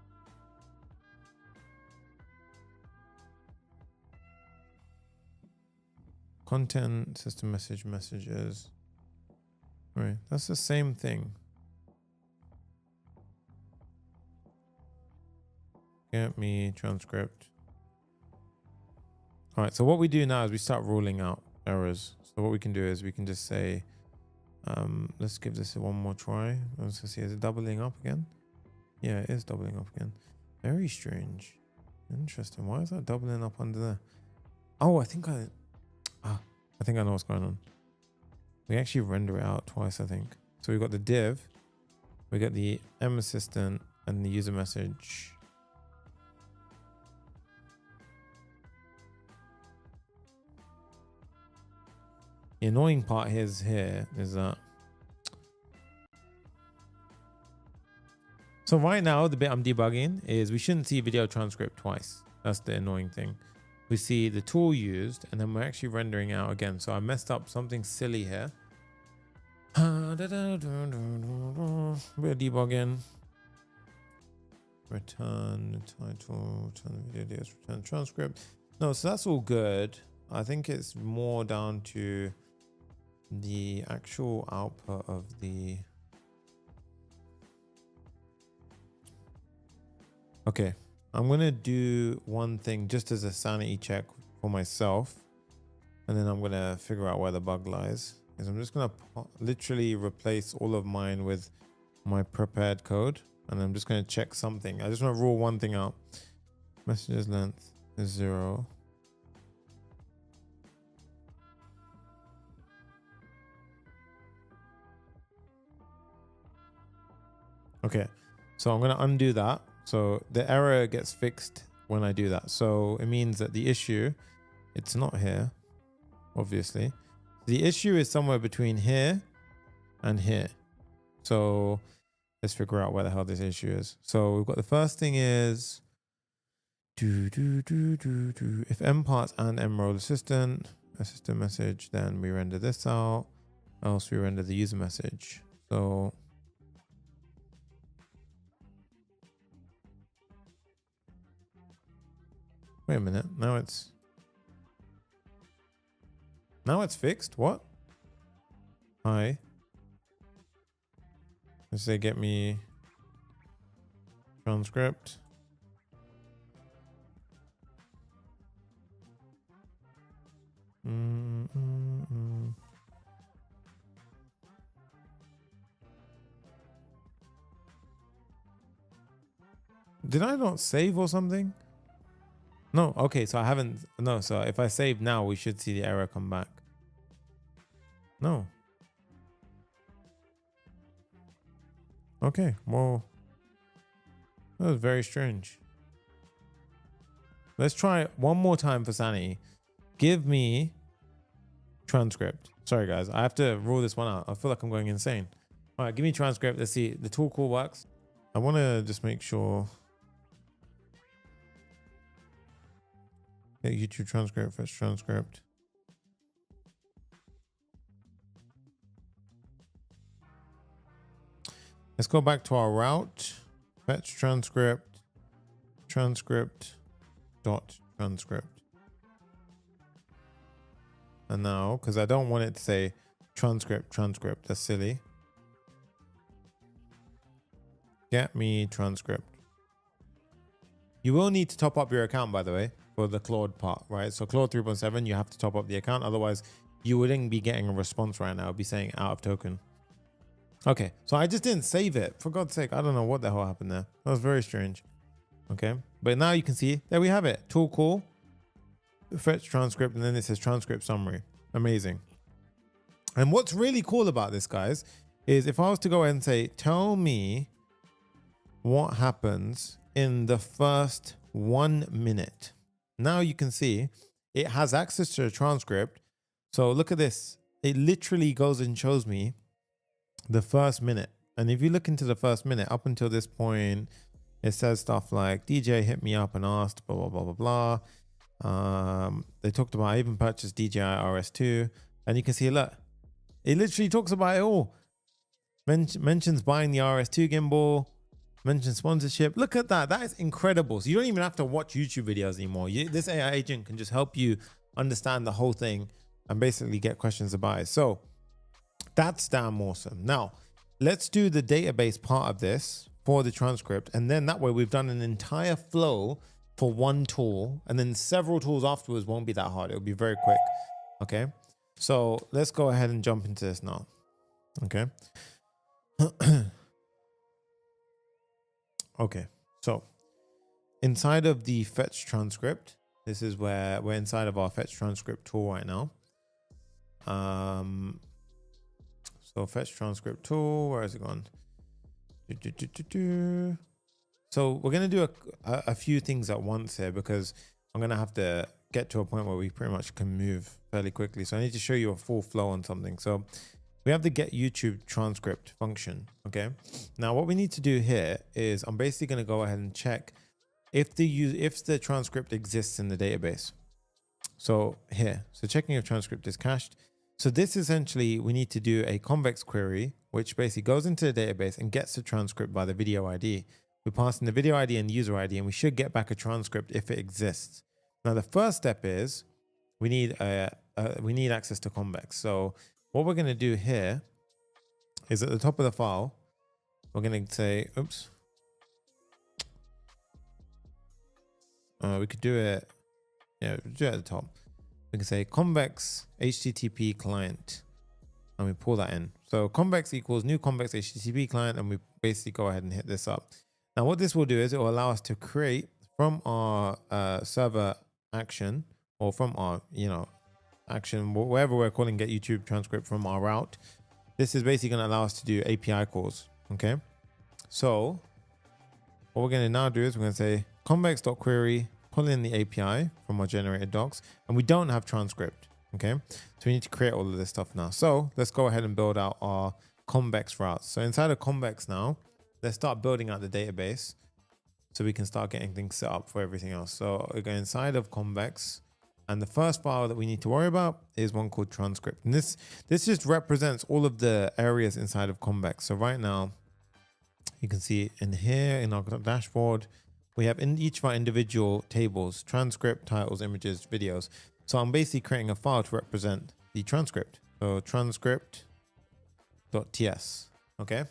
Content, system message, messages. Right, that's the same thing. Get me transcript. All right, so what we do now is we start ruling out errors. So what we can do is we can just say, let's give this one more try. Let's see, is it doubling up again? Yeah, it is doubling up again. Very strange. Interesting. Why is that doubling up under there? Oh, I think I know what's going on. We actually render it out twice, I think. So we've got the div, we got the M assistant and the user message. The annoying part is that. So right now, the bit I'm debugging is we shouldn't see video transcript twice. That's the annoying thing. We see the tool used and then we're actually rendering out again. So I messed up something silly here. Bit of debugging. Return title, return video, return transcript. No, so that's all good. I think it's more down to the actual output of the, okay, I'm gonna do one thing just as a sanity check for myself, and then I'm gonna figure out where the bug lies. Is I'm just gonna literally replace all of mine with my prepared code, and I'm just gonna check something. I just want to rule one thing out. Messages length is 0. Okay, so I'm gonna undo that. So the error gets fixed when I do that. So it means that the issue, it's not here, obviously. The issue is somewhere between here and here. So let's figure out where the hell this issue is. So we've got the first thing is if m parts and m role assistant message, then we render this out, else we render the user message. So wait a minute, now it's fixed. What? Hi. Let's say get me transcript. Did I not save or something? No, okay, so I haven't. No, so if I save now, we should see the error come back. No. Okay, well, that was very strange. Let's try it one more time for sanity. Give me transcript. Sorry, guys, I have to rule this one out. I feel like I'm going insane. All right, give me transcript. Let's see. The tool call works. I want to just make sure. Get YouTube transcript, fetch transcript. Let's go back to our route. Fetch transcript, transcript dot transcript. And now, because I don't want it to say transcript, that's silly. Get me transcript. You will need to top up your account, by the way, for the Claude part, right? So Claude 3.7, you have to top up the account. Otherwise, you wouldn't be getting a response right now. It'd be saying out of token. Okay, so I just didn't save it. For God's sake, I don't know what the hell happened there. That was very strange. Okay, but now you can see, there we have it. Tool call, fetch transcript, and then it says transcript summary. Amazing. And what's really cool about this, guys, is if I was to go ahead and say, tell me what happens in the first 1 minute. Now you can see it has access to a transcript. So look at this. It literally goes and shows me the first minute. And if you look into the first minute, up until this point, it says stuff like DJ hit me up and asked, blah, blah, blah, blah, blah. They talked about, I even purchased DJI RS2. And you can see, look, it literally talks about it all. Mentions buying the RS2 gimbal, mentions sponsorship. Look at that. That is incredible. So you don't even have to watch YouTube videos anymore. This AI agent can just help you understand the whole thing and basically get questions about it. So that's damn awesome. Now, let's do the database part of this for the transcript. And then that way we've done an entire flow for one tool, and then several tools afterwards won't be that hard. It'll be very quick. Okay. So let's go ahead and jump into this now. Okay. Okay. So inside of the fetch transcript, this is where we're inside of our fetch transcript tool right now. So fetch transcript tool, where is it gone? So we're going to do a few things at once here, because I'm going to have to get to a point where we pretty much can move fairly quickly. So I need to show you a full flow on something. So we have the get YouTube transcript function. Okay. Now what we need to do here is I'm basically going to go ahead and check if the transcript exists in the database. So here, so checking if transcript is cached. So this essentially, we need to do a convex query, which basically goes into the database and gets the transcript by the video ID. We pass in the video ID and user ID, and we should get back a transcript if it exists. Now, the first step is we need access to Convex. So what we're going to do here is at the top of the file, we're going to say, oops. We could do it. Yeah, do it at the top. We can say convex HTTP client, and we pull that in. So convex equals new convex HTTP client, and we basically go ahead and hit this up. Now what this will do is it will allow us to create from our server action, or from our, action, wherever we're calling get YouTube transcript from our route. This is basically going to allow us to do API calls. Okay. So what we're going to now do is we're going to say convex.query, pull in the API from our generated docs, and we don't have transcript. Okay. So we need to create all of this stuff now. So let's go ahead and build out our convex routes. So inside of convex now, let's start building out the database so we can start getting things set up for everything else. So we go inside of convex, and the first file that we need to worry about is one called transcript. And this just represents all of the areas inside of convex. So right now, you can see in here in our dashboard, we have in each of our individual tables, transcript, titles, images, videos. So I'm basically creating a file to represent the transcript. So transcript.ts. Okay.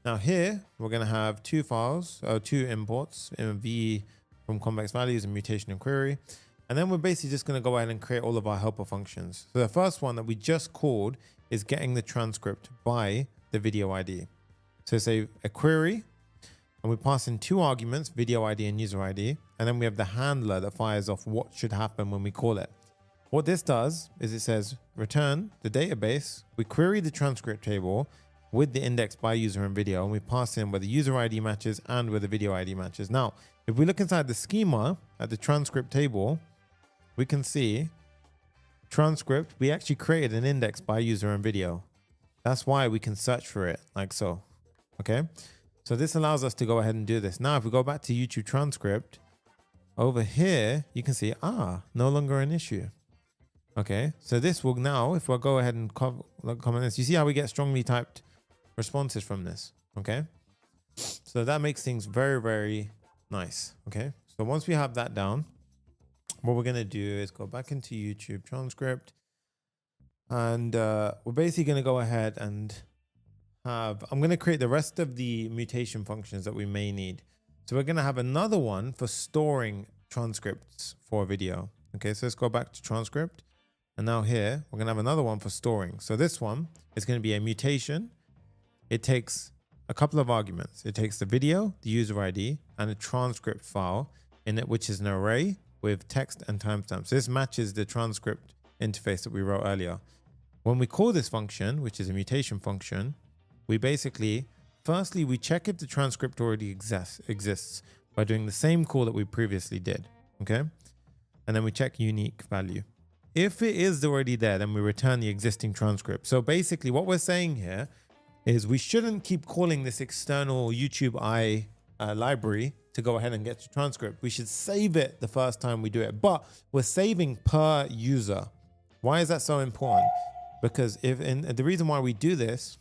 Now here, we're going to have two files, two imports, v from convex values and mutation and query. And then we're basically just going to go ahead and create all of our helper functions. So the first one that we just called is getting the transcript by the video ID. So say a query, and we pass in two arguments, video ID and user ID. And then we have the handler that fires off what should happen when we call it. What this does is it says return the database. We query the transcript table with the index by user and video, and we pass in where the user ID matches and where the video ID matches. Now, if we look inside the schema at the transcript table, we can see transcript, we actually created an index by user and video. That's why we can search for it like so. Okay. So this allows us to go ahead and do this. Now, if we go back to YouTube transcript over here, you can see, no longer an issue. Okay. So this will now, if we'll go ahead and comment this, you see how we get strongly typed responses from this. Okay. So that makes things very, very nice. Okay. So once we have that down, what we're going to do is go back into YouTube transcript, and we're basically going to go ahead and I'm going to create the rest of the mutation functions that we may need. So we're going to have another one for storing transcripts for a video. Okay. So let's go back to transcript. And now here, we're going to have another one for storing. So this one is going to be a mutation. It takes a couple of arguments. It takes the video, the user ID, and a transcript file in it, which is an array with text and timestamps. So this matches the transcript interface that we wrote earlier. When we call this function, which is a mutation function, we basically, firstly, we check if the transcript already exists by doing the same call that we previously did. Okay. And then we check unique value. If it is already there, then we return the existing transcript. So basically what we're saying here is we shouldn't keep calling this external YouTube library to go ahead and get your transcript. We should save it the first time we do it, but we're saving per user. Why is that so important? Because the reason why we do this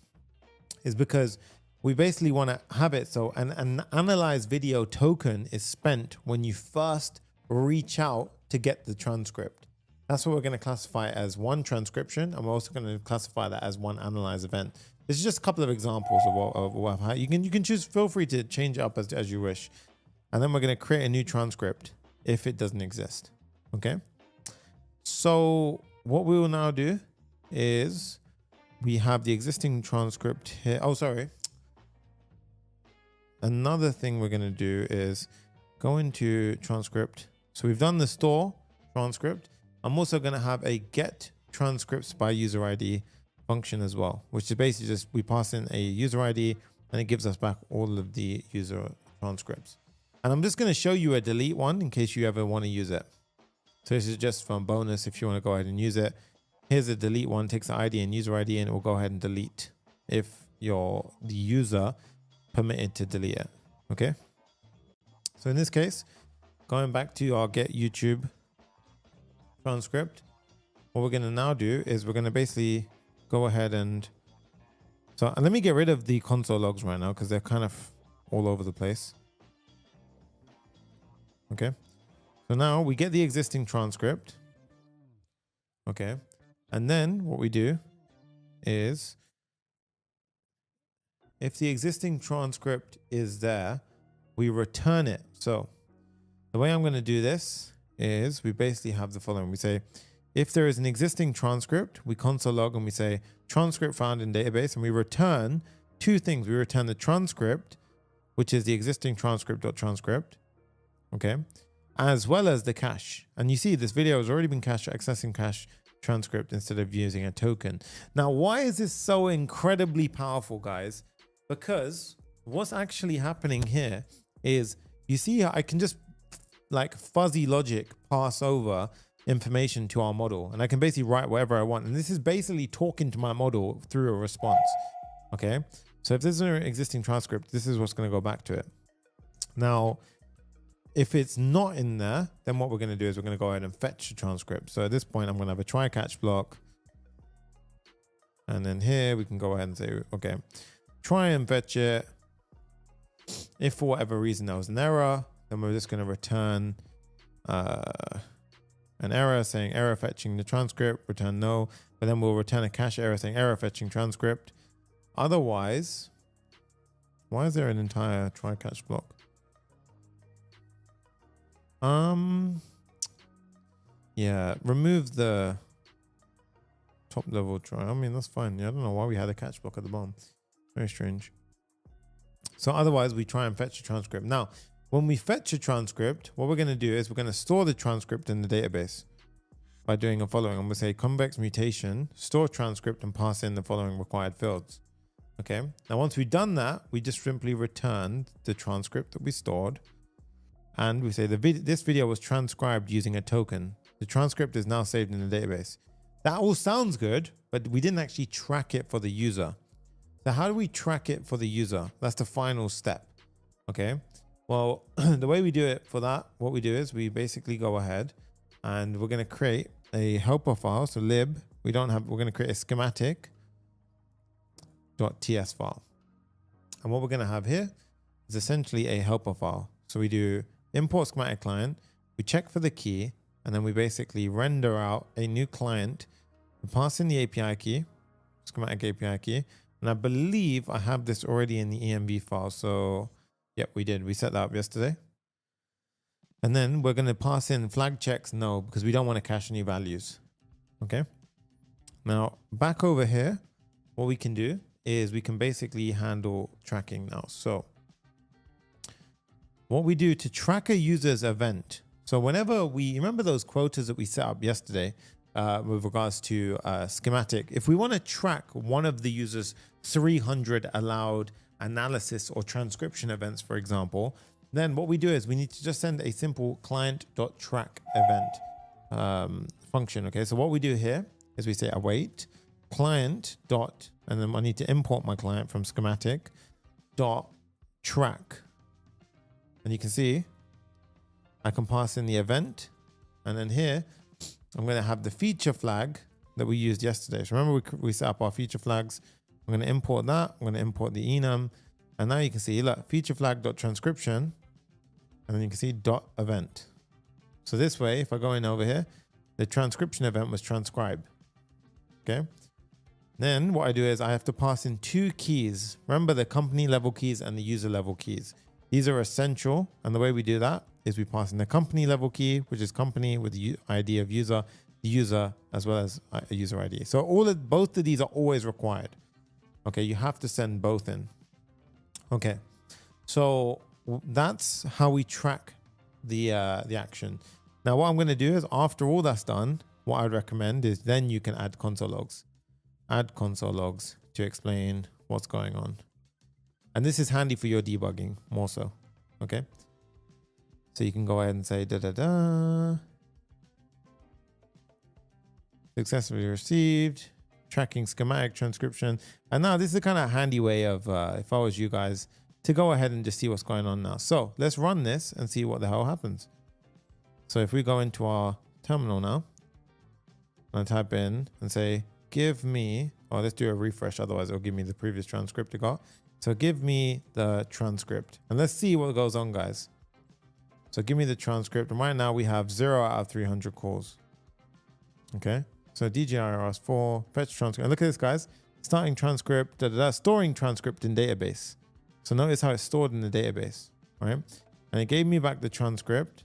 is because we basically want to have it so an analyze video token is spent when you first reach out to get the transcript. That's what we're going to classify as one transcription, and we're also going to classify that as one analyze event. This is just a couple of examples of what I've had. You can choose, feel free to change it up as you wish. And then we're going to create a new transcript if it doesn't exist. Okay. So what we will now do is we have the existing transcript here. Oh, sorry. Another thing we're going to do is go into transcript. So we've done the store transcript. I'm also going to have a get transcripts by user ID function as well, which is basically just we pass in a user ID and it gives us back all of the user transcripts. And I'm just going to show you a delete one in case you ever want to use it. So this is just from bonus if you want to go ahead and use it. Here's a delete one, takes the ID and user ID, and it will go ahead and delete if you're the user permitted to delete it. Okay. So in this case, going back to our get YouTube transcript, what we're going to now do is we're going to basically go ahead and let me get rid of the console logs right now because they're kind of all over the place. Okay. So now we get the existing transcript. Okay. And then what we do is if the existing transcript is there, we return it. So the way I'm going to do this is we basically have the following. We say, if there is an existing transcript, we console log and we say transcript found in database, and we return two things. We return the transcript, which is the existing transcript.transcript, okay, as well as the cache. And you see this video has already been cached, accessing cache transcript instead of using a token. Now, why is this so incredibly powerful, guys? Because what's actually happening here is, you see, I can just like fuzzy logic pass over information to our model, and I can basically write whatever I want. And this is basically talking to my model through a response. Okay. So if there's an existing transcript, this is what's going to go back to it. Now, if it's not in there, then what we're going to do is we're going to go ahead and fetch the transcript. So at this point, I'm going to have a try catch block. And then here we can go ahead and say, okay, try and fetch it. If for whatever reason there was an error, then we're just going to return an error saying error fetching the transcript, return no, but then we'll return a cache error saying error fetching transcript. Otherwise, why is there an entire try catch block? Yeah, remove the top level try. I mean, that's fine. Yeah, I don't know why we had a catch block at the bottom. Very strange. So otherwise we try and fetch a transcript. Now, when we fetch a transcript, what we're going to do is we're going to store the transcript in the database by doing the following. I'm going to say convex mutation, store transcript, and pass in the following required fields. Okay. Now, once we've done that, we just simply return the transcript that we stored. And we say this video was transcribed using a token. The transcript is now saved in the database. That all sounds good, but we didn't actually track it for the user. So how do we track it for the user? That's the final step. Okay. Well, the way we do it for that, what we do is we basically go ahead and we're going to create a helper file. So lib, we're going to create a schematic.ts file. And what we're going to have here is essentially a helper file. So we do import schematic client, we check for the key, and then we basically render out a new client. We pass in the API key, schematic API key. And I believe I have this already in the env file. So yep, we did. We set that up yesterday. And then we're going to pass in flag checks no, because we don't want to cache any values. Okay. Now back over here, what we can do is we can basically handle tracking now. So what we do to track a user's event. So whenever we remember those quotas that we set up yesterday with regards to schematic, if we want to track one of the user's 300 allowed analysis or transcription events, for example, then what we do is we need to just send a simple client.track event function. Okay, so what we do here is we say await client dot, and then I need to import my client from schematic dot track. And you can see I can pass in the event, and then here I'm going to have the feature flag that we used yesterday. So remember we set up our feature flags. I'm going to import that. I'm going to import the enum, and now you can see, look, feature flag dot transcription, and then you can see dot event. So this way, if I go in over here, the transcription event was transcribe. Okay. Then what I do is I have to pass in two keys. Remember the company level keys and the user level keys. These are essential. And the way we do that is we pass in the company level key, which is company with the ID of user, the user as well as a user ID. So both of these are always required. Okay, you have to send both in. Okay, so that's how we track the action. Now what I'm going to do is after all that's done, what I'd recommend is then you can add console logs. Add console logs to explain what's going on. And this is handy for your debugging more so. Okay. So you can go ahead and say successfully received, tracking schematic transcription. And now this is a kind of handy way of, if I was you guys, to go ahead and just see what's going on now. So let's run this and see what the hell happens. So if we go into our terminal now, and type in and say, give me, oh, let's do a refresh. Otherwise it'll give me the previous transcript it got. So give me the transcript and let's see what goes on, guys. So give me the transcript. And right now we have 0 out of 300 calls. Okay. So DGIRS4, fetch transcript. And look at this, guys. starting transcript, storing transcript in database. So notice how it's stored in the database, right? And it gave me back the transcript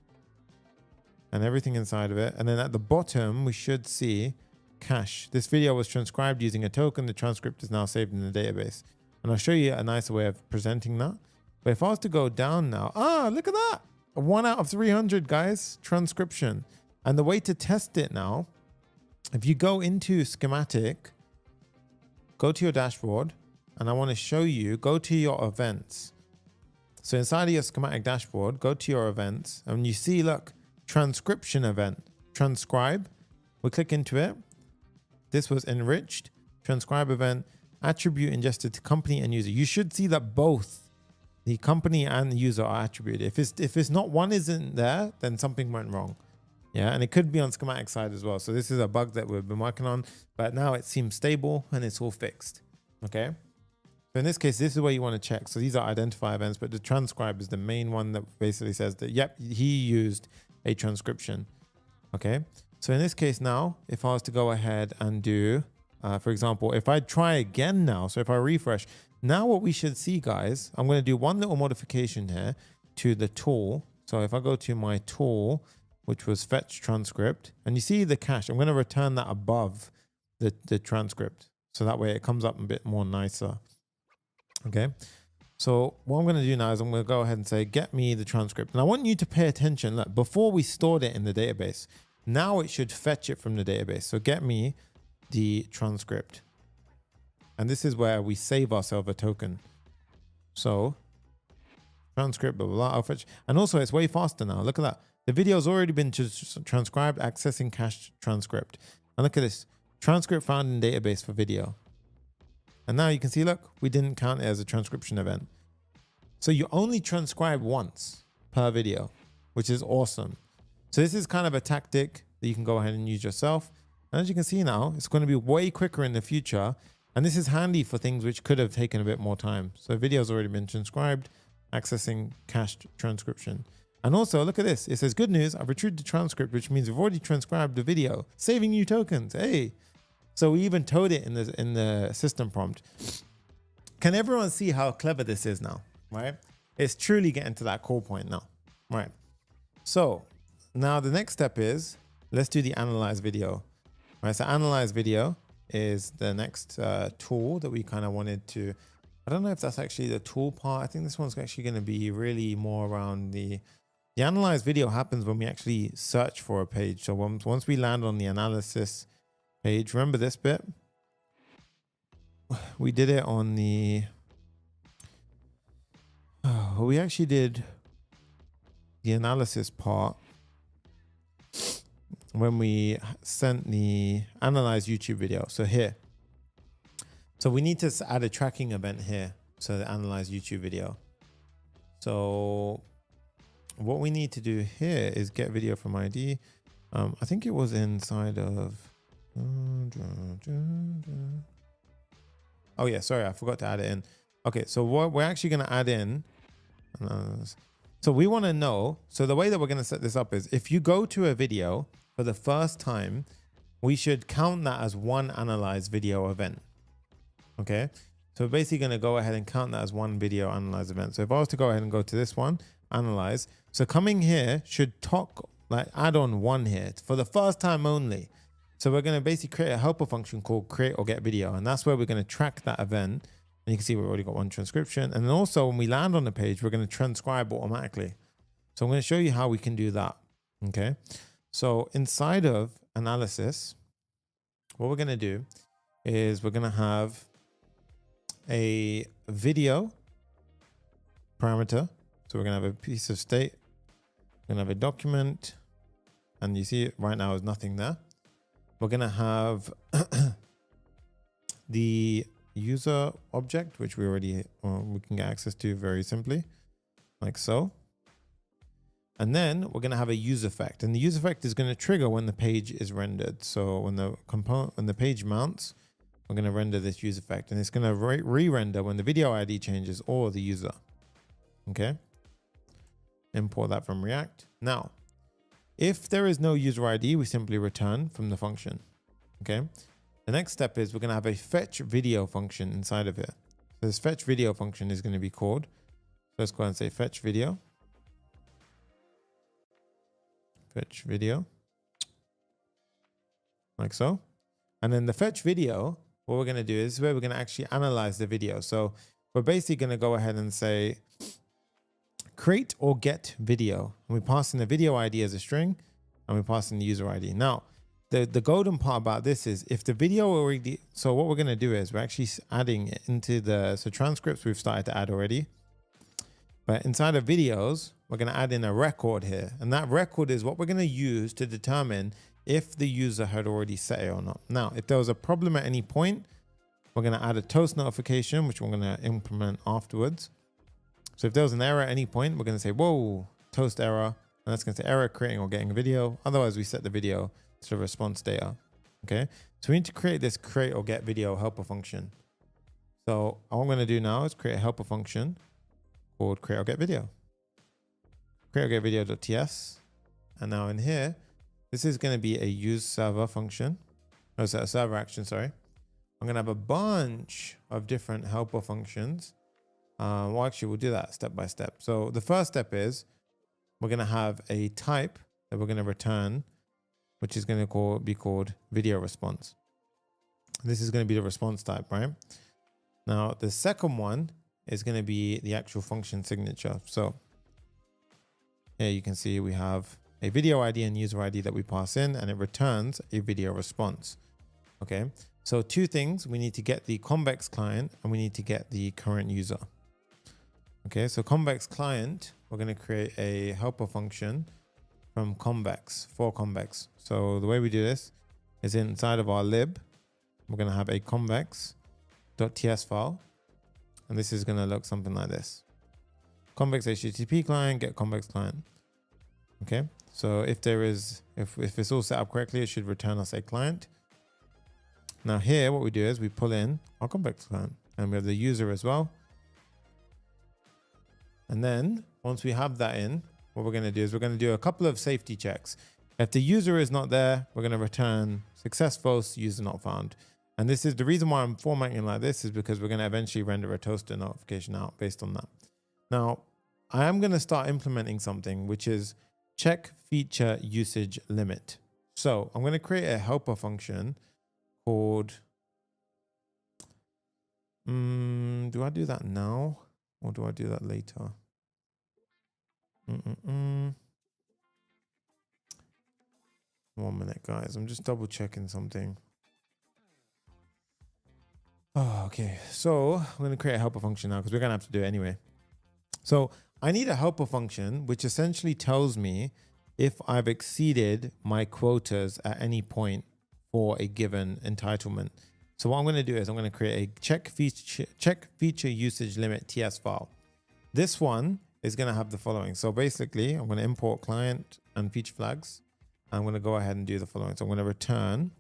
and everything inside of it. And then at the bottom, we should see cache. This video was transcribed using a token. The transcript is now saved in the database. And I'll show you a nicer way of presenting that. But if I was to go down now, look at that. 1 out of 300, guys, transcription. And the way to test it now, if you go into schematic, go to your dashboard, and I want to show you, go to your events. So inside of your schematic dashboard, go to your events, and you see, look, transcription event, transcribe. We click into it. This was enriched, transcribe event, attribute ingested to company and user. You should see that both the company and the user are attributed. If it's not, one isn't there, then something went wrong. Yeah, and it could be on schematic side as well. So this is a bug that we've been working on, but now it seems stable and it's all fixed. Okay. So in this case, this is where you want to check. So these are identify events, but the transcribe is the main one that basically says that, yep, he used a transcription. Okay. So in this case now, if I was to go ahead and do, for example, if I try again now, so if I refresh, now what we should see, guys, I'm going to do one little modification here to the tool. So if I go to my tool, which was fetch transcript, and you see the cache, I'm going to return that above the transcript. So that way it comes up a bit more nicer. Okay. So what I'm going to do now is I'm going to go ahead and say, get me the transcript. And I want you to pay attention. Look, before we stored it in the database, now it should fetch it from the database. So get me the transcript. And this is where we save ourselves a token. So transcript, blah, blah, blah, I'll fetch. And also it's way faster now. Look at that. The video's already been transcribed, accessing cached transcript. And look at this, transcript found in database for video. And now you can see, look, we didn't count it as a transcription event. So you only transcribe once per video, which is awesome. So this is kind of a tactic that you can go ahead and use yourself. And as you can see now, it's going to be way quicker in the future. And this is handy for things which could have taken a bit more time. So video's already been transcribed, accessing cached transcription. And also look at this. It says, good news, I've retrieved the transcript, which means we've already transcribed the video, saving you tokens. Hey. So we even told it in the system prompt. Can everyone see how clever this is now, right? It's truly getting to that core point now, right? So now the next step is, let's do the analyze video, right? So analyze video is the next tool that we kind of wanted to, I don't know if that's actually the tool part. I think this one's actually going to be really more around the analyze video happens when we actually search for a page. So once we land on the analysis page, remember this bit? We did it on the, we actually did the analysis part when we sent the analyze YouTube video. So here, so we need to add a tracking event here. So the analyze YouTube video. So what we need to do here is get video from ID. I think it was inside of, oh yeah, sorry, I forgot to add it in. Okay, so what we're actually going to add in, so we want to know, so the way that we're going to set this up is if you go to a video for the first time, we should count that as one analyze video event. Okay, so we're basically going to go ahead and count that as one video analyze event. So if I was to go ahead and go to this one, analyze, so coming here should talk, like add on one here for the first time only. So we're going to basically create a helper function called create or get video. And that's where we're going to track that event. And you can see we've already got one transcription. And then also when we land on the page, we're going to transcribe automatically. So I'm going to show you how we can do that. Okay. So inside of analysis, what we're going to do is we're going to have a video parameter. So we're going to have a piece of state. We're going to have a document. And you see it right now is nothing there. We're going to have the user object, which we already, we can get access to very simply, like so. And then we're going to have a use effect, and the use effect is going to trigger when the page is rendered. So when the page mounts, we're going to render this use effect, and it's going to re-render when the video ID changes or the user. Okay. Import that from React. Now, if there is no user ID, we simply return from the function. Okay. the next step is we're going to have a fetch video function inside of it. So this fetch video function is going to be called, so let's go ahead and say fetch video. Fetch video. Like so. And then the fetch video, what we're going to do is where we're going to actually analyze the video. So we're basically going to go ahead and say create or get video. And we pass in the video ID as a string and we pass in the user ID. Now, the golden part about this is if the video already, so what we're going to do is we're actually adding it into the, so transcripts we've started to add already. But inside of videos, we're going to add in a record here. And that record is what we're going to use to determine if the user had already set it or not. Now, if there was a problem at any point, we're going to add a toast notification, which we're going to implement afterwards. So if there was an error at any point, we're going to say, whoa, toast error. And that's going to say error creating or getting a video. Otherwise, we set the video to the response data. Okay. So we need to create this create or get video helper function. So all I'm going to do now is create a helper function called create or get video. Create or get video.ts. And now in here, this is going to be a use server function. Oh, so a server action, sorry. I'm going to have a bunch of different helper functions. Well, actually, we'll do that step by step. So the first step is we're going to have a type that we're going to return, which is going to be called video response. This is going to be the response type, right? Now, the second one is going to be the actual function signature. So here you can see we have a video ID and user ID that we pass in, and it returns a video response. Okay, so two things: we need to get the Convex client and we need to get the current user. Okay, so Convex client, we're going to create a helper function from Convex for Convex. So the way we do this is inside of our lib, we're going to have a convex.ts file, and this is going to look something like this: Convex HTTP client, get Convex client. Okay, so if it's all set up correctly, it should return us a client. Now here, what we do is we pull in our Convex client, and we have the user as well. And then once we have that in, what we're going to do is we're going to do a couple of safety checks. If the user is not there, we're going to return successful, user not found. And this is the reason why I'm formatting it like this, is because we're going to eventually render a toaster notification out based on that. Now, I am going to start implementing something, which is check feature usage limit. So I'm going to create a helper function called, do I do that now or do I do that later? One minute, guys. I'm just double checking something. Oh, okay. So I'm going to create a helper function now because we're going to have to do it anyway. So I need a helper function which essentially tells me if I've exceeded my quotas at any point for a given entitlement. So what I'm going to do is I'm going to create a check feature usage limit TS file. This one is going to have the following. So basically, I'm going to import client and feature flags. I'm going to go ahead and do the following. So I'm going to return.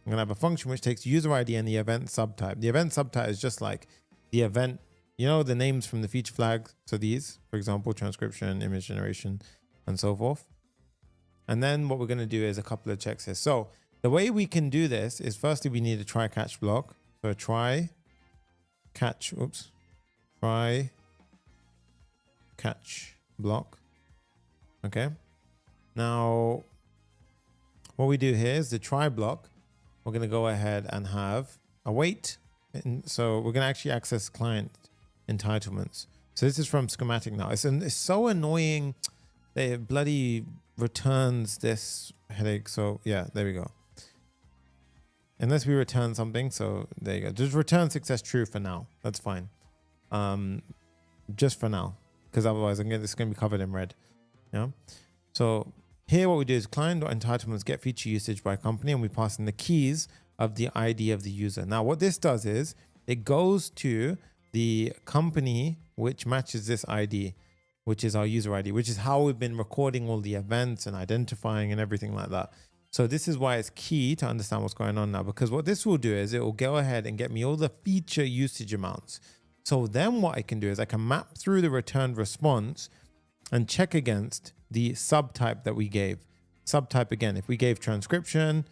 I'm going to have a function which takes user ID and the event subtype. The event subtype is just like the event, you know, the names from the feature flags. So these, for example, transcription, image generation, and so forth. And then what we're going to do is a couple of checks here. So the way we can do this is firstly, we need a try catch block. So a try catch block. Okay. Now, what we do here is the try block. We're going to go ahead and have a wait. And so we're going to actually access client entitlements. So this is from schematic now. It's so annoying. It bloody returns this headache. So yeah, there we go. Unless we return something. So there you go. Just return success true for now. That's fine. Just for now, because otherwise this is going to be covered in red. Yeah. So here what we do is client.entitlements get feature usage by company, and we pass in the keys of the ID of the user. Now what this does is it goes to the company which matches this ID, which is our user ID, which is how we've been recording all the events and identifying and everything like that. So this is why it's key to understand what's going on now, because what this will do is it will go ahead and get me all the feature usage amounts. So then what I can do is I can map through the returned response and check against the subtype that we gave. Subtype again, if we gave transcription,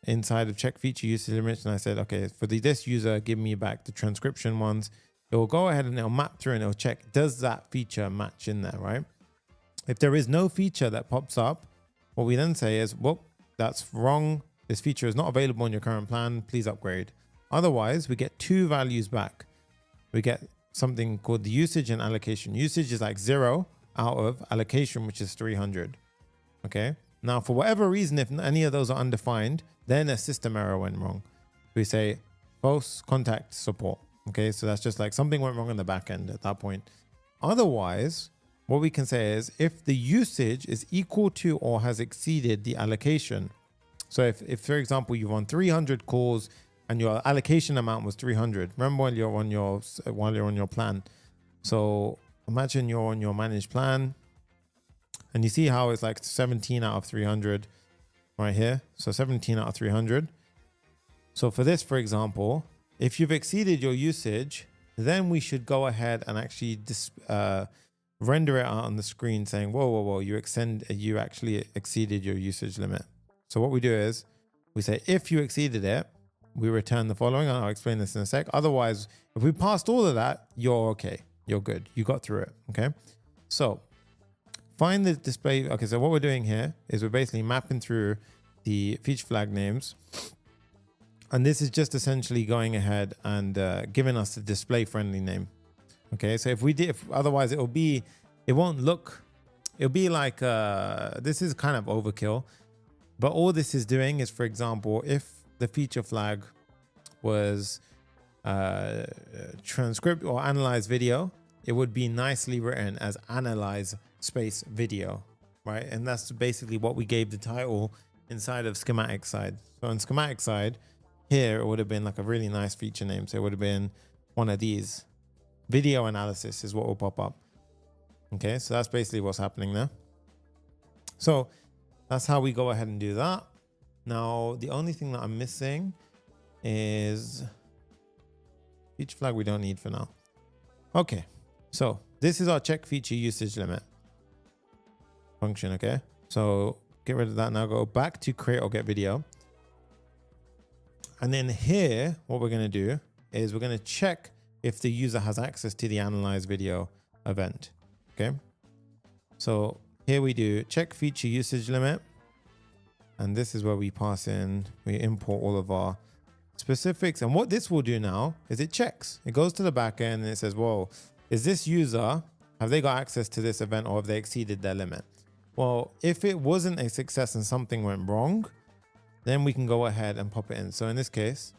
inside of check feature usage limits, and I said, okay, for this user, give me back the transcription ones. It will go ahead and it'll map through and it'll check, does that feature match in there, right? If there is no feature that pops up, what we then say is, well, that's wrong. This feature is not available in your current plan. Please upgrade. Otherwise, we get two values back. We get something called the usage and allocation. Usage is like 0 out of allocation, which is 300. Okay. Now, for whatever reason, if any of those are undefined, then a system error went wrong. We say false contact support. Okay. So that's just like something went wrong in the back end at that point. Otherwise, what we can say is if the usage is equal to or has exceeded the allocation. So if for example, you run 300 calls and your allocation amount was 300, remember while you're on your plan. So imagine you're on your managed plan and you see how it's like 17 out of 300 right here. So 17 out of 300. So for this, for example, if you've exceeded your usage, then we should go ahead and actually render it out on the screen saying, whoa, you actually exceeded your usage limit. So what we do is we say, if you exceeded it, we return the following. I'll explain this in a sec. Otherwise, if we passed all of that, you're okay. You're good. You got through it. Okay. So find the display. Okay. So what we're doing here is we're basically mapping through the feature flag names. And this is just essentially going ahead and giving us the display friendly name. Okay. So otherwise it'll be like, this is kind of overkill, but all this is doing is, for example, if the feature flag was transcript or analyze video, it would be nicely written as analyze space video, right? And that's basically what we gave the title inside of schematic side. So on schematic side here, it would have been like a really nice feature name. So it would have been one of these. Video analysis is what will pop up. Okay, so that's basically what's happening there. So that's how we go ahead and do that. Now, the only thing that I'm missing is feature flag we don't need for now. Okay, so this is our check feature usage limit function. Okay, so get rid of that now. Go back to create or get video. And then here, what we're going to do is we're going to check if the user has access to the analyze video event. Okay, so here we do check feature usage limit. And this is where we pass in, we import all of our specifics. And what this will do now is it checks. It goes to the backend and it says, whoa, is this user, have they got access to this event or have they exceeded their limit? Well, if it wasn't a success and something went wrong, then we can go ahead and pop it in. So in this case,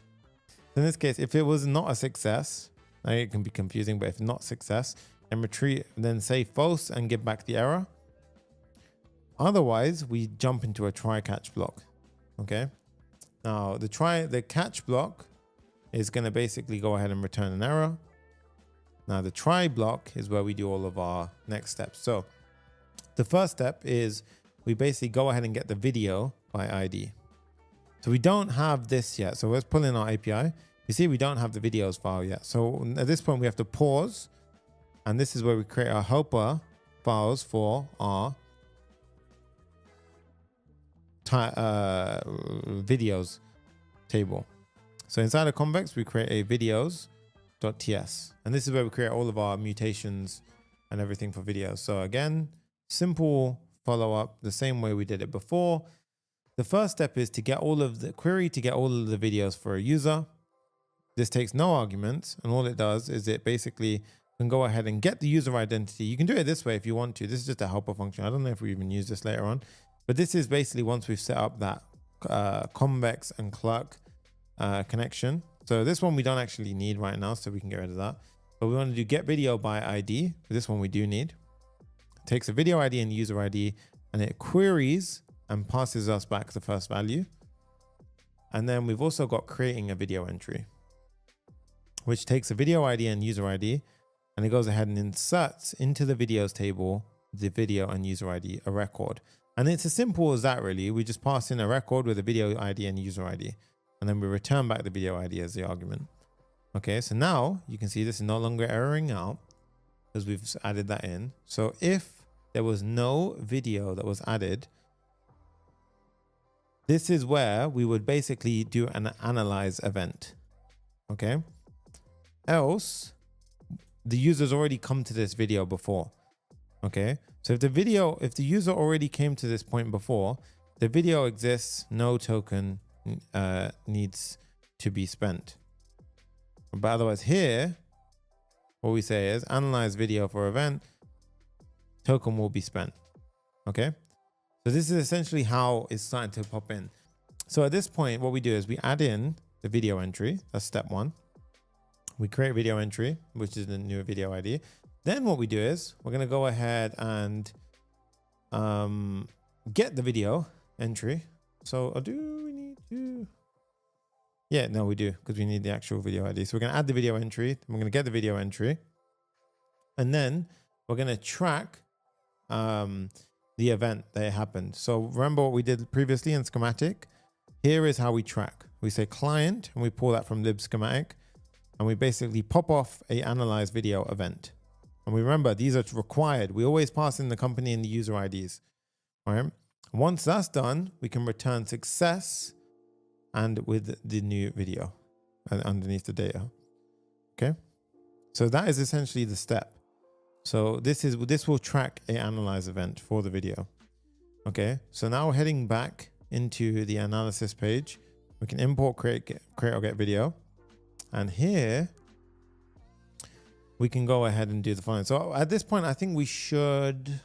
if it was not a success, it can be confusing, but if not success, then retreat, then say false and give back the error. Otherwise, we jump into a try catch block. Okay. Now the catch block is going to basically go ahead and return an error. Now the try block is where we do all of our next steps. So the first step is we basically go ahead and get the video by ID. So we don't have this yet. So let's pull in our API. You see, we don't have the videos file yet. So at this point we have to pause. And this is where we create our helper files for our videos table. So inside of Convex, we create a videos.ts. And this is where we create all of our mutations and everything for videos. So again, simple follow up the same way we did it before. The first step is to get all of the query to get all of the videos for a user. This takes no arguments. And all it does is it basically can go ahead and get the user identity. You can do it this way if you want to. This is just a helper function. I don't know if we even use this later on. But this is basically once we've set up that Convex and Clerk connection. So this one we don't actually need right now, so we can get rid of that. But we want to do get video by ID. This one we do need. It takes a video ID and user ID, and it queries and passes us back the first value. And then we've also got creating a video entry, which takes a video ID and user ID, and it goes ahead and inserts into the videos table the video and user ID, a record. And it's as simple as that, really. We just pass in a record with a video ID and user ID, and then we return back the video ID as the argument. Okay, so now you can see this is no longer erroring out because we've added that in. So if there was no video that was added, this is where we would basically do an analyze event. Okay. Else, the user's already come to this video before. Okay. So if the user already came to this point before, the video exists, no token needs to be spent. But otherwise here, what we say is analyze video for event, token will be spent. Okay. So this is essentially how it's starting to pop in. So at this point, what we do is we add in the video entry. That's step one. We create video entry, which is the new video ID. Then what we do is we're going to go ahead and get the video entry. So do we need to? Yeah, no, we do, because we need the actual video ID. So we're going to add the video entry. We're going to get the video entry. And then we're going to track the event that happened. So remember what we did previously in schematic? Here is how we track. We say client, and we pull that from lib schematic, and we basically pop off a analyze video event. And we remember these are required. We always pass in the company and the user IDs. All right. Once that's done, we can return success and with the new video underneath the data. Okay. So that is essentially the step. So this will track a analyze event for the video. Okay. So now we're heading back into the analysis page. We can import create or get video. And here we can go ahead and do the following. So at this point, I think we should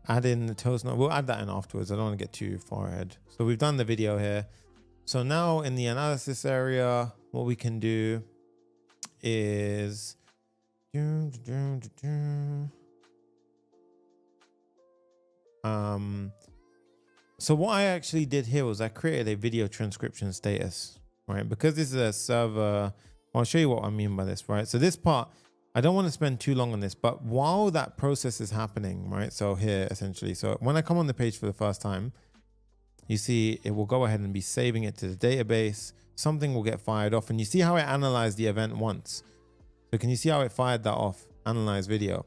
add in the toast. We'll add that in afterwards. I don't want to get too far ahead. So we've done the video here. So now in the analysis area, what we can do is so what I actually did here was I created a video transcription status, right? Because this is a server, I'll show you what I mean by this, right? So this part, I don't want to spend too long on this, but while that process is happening, right? So here essentially, so when I come on the page for the first time, you see it will go ahead and be saving it to the database. Something will get fired off, and you see how it analyzed the event once. So can you see how it fired that off? Analyze video.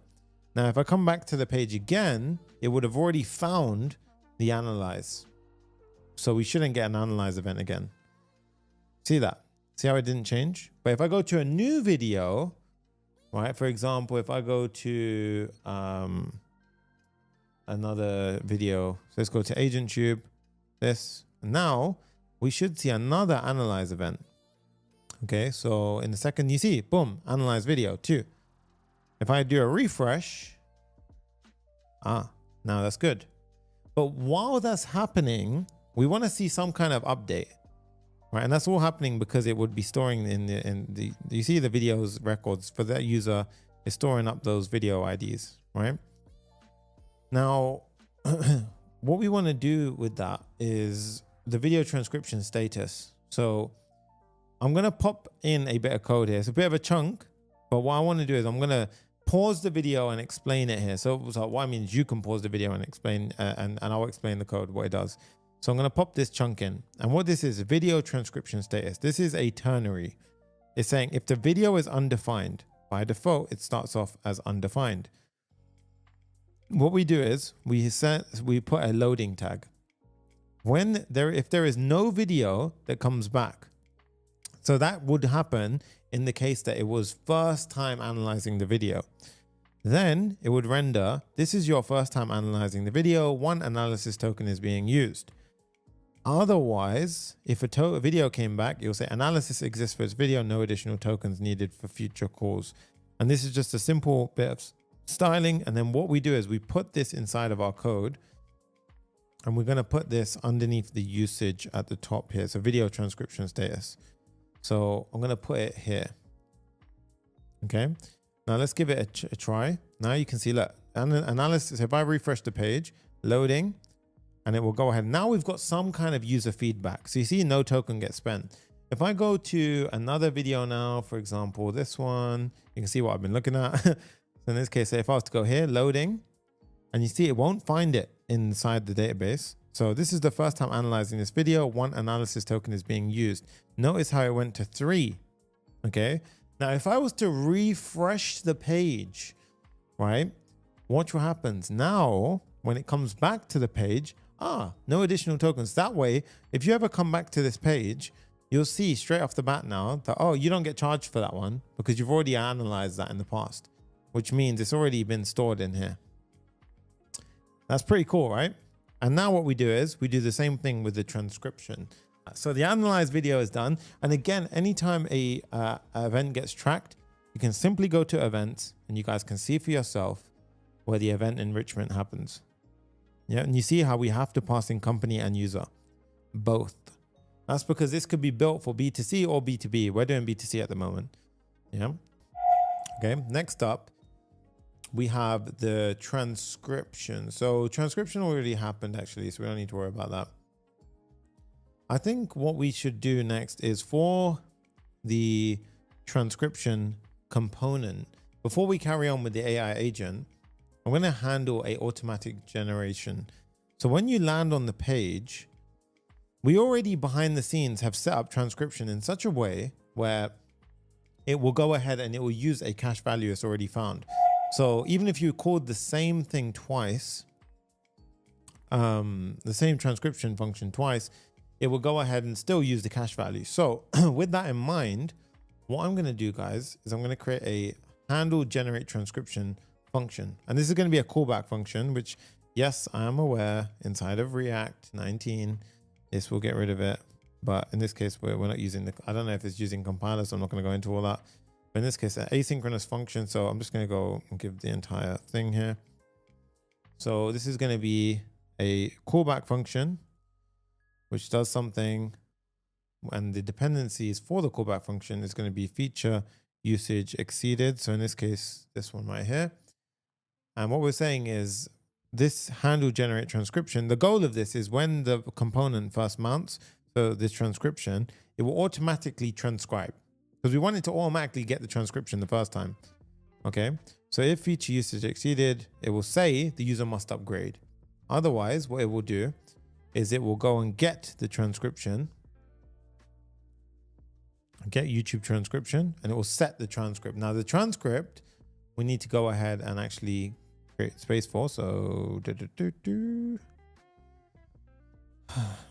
Now, if I come back to the page again, it would have already found the analyze. So we shouldn't get an analyze event again. See that? See how it didn't change? But if I go to a new video, right? For example, if I go to another video, so let's go to AgentTube, this, and now we should see another analyze event. Okay, so in a second, you see, boom, analyze video 2. If I do a refresh, now that's good. But while that's happening, we want to see some kind of update, right? And that's all happening because it would be storing in the you see the videos records for that user is storing up those video IDs, right? Now, what we want to do with that is the video transcription status. So I'm going to pop in a bit of code here. It's a bit of a chunk, but what I want to do is I'm going to pause the video and explain it here. So what I mean is you can pause the video and explain, and I'll explain the code, what it does. So I'm going to pop this chunk in. And what this is, video transcription status. This is a ternary. It's saying if the video is undefined, by default, it starts off as undefined. What we do is we put a loading tag. If there is no video that comes back, so that would happen in the case that it was first time analyzing the video. Then it would render, this is your first time analyzing the video, 1 analysis token is being used. Otherwise, if a video came back, you'll say analysis exists for this video, no additional tokens needed for future calls. And this is just a simple bit of styling. And then what we do is we put this inside of our code, and we're going to put this underneath the usage at the top here. So video transcription status. So I'm going to put it here. Okay. Now let's give it a try. Now you can see, look, analysis. If I refresh the page, loading, and it will go ahead. Now we've got some kind of user feedback. So you see no token gets spent. If I go to another video now, for example, this one, you can see what I've been looking at. So in this case, if I was to go here, loading, and you see it won't find it inside the database. So this is the first time analyzing this video. 1 analysis token is being used. Notice how it went to 3. Okay. Now, if I was to refresh the page, right, watch what happens. Now, when it comes back to the page, no additional tokens. That way, if you ever come back to this page, you'll see straight off the bat now that, oh, you don't get charged for that one because you've already analyzed that in the past, which means it's already been stored in here. That's pretty cool, right? And now what we do is we do the same thing with the transcription. So the analyze video is done. And again, anytime a event gets tracked, you can simply go to events and you guys can see for yourself where the event enrichment happens. Yeah, and you see how we have to pass in company and user, both. That's because this could be built for B2C or B2B. We're doing B2C at the moment. Yeah. Okay, next up, we have the transcription. So transcription already happened actually, so we don't need to worry about that. I think what we should do next is for the transcription component, before we carry on with the AI agent, I'm going to handle a automatic generation. So when you land on the page, we already behind the scenes have set up transcription in such a way where it will go ahead and it will use a cache value it's already found. So even if you called the same thing twice, the same transcription function twice, it will go ahead and still use the cache value. So with that in mind, what I'm going to do, guys, is I'm going to create a handle generate transcription function. And this is going to be a callback function, which, yes, I am aware inside of React 19, this will get rid of it. But in this case, we're not using the, I don't know if it's using compiler, so I'm not going to go into all that. But in this case, an asynchronous function. So I'm just going to go and give the entire thing here. So this is going to be a callback function, which does something, and the dependencies for the callback function is going to be feature usage exceeded. So in this case, this one right here. And what we're saying is this handle generate transcription. The goal of this is when the component first mounts, so this transcription, it will automatically transcribe because we want it to automatically get the transcription the first time. Okay. So if feature usage exceeded, it will say the user must upgrade. Otherwise, what it will do is it will go and get the transcription, get YouTube transcription, and it will set the transcript. Now the transcript, we need to go ahead and actually create space for. So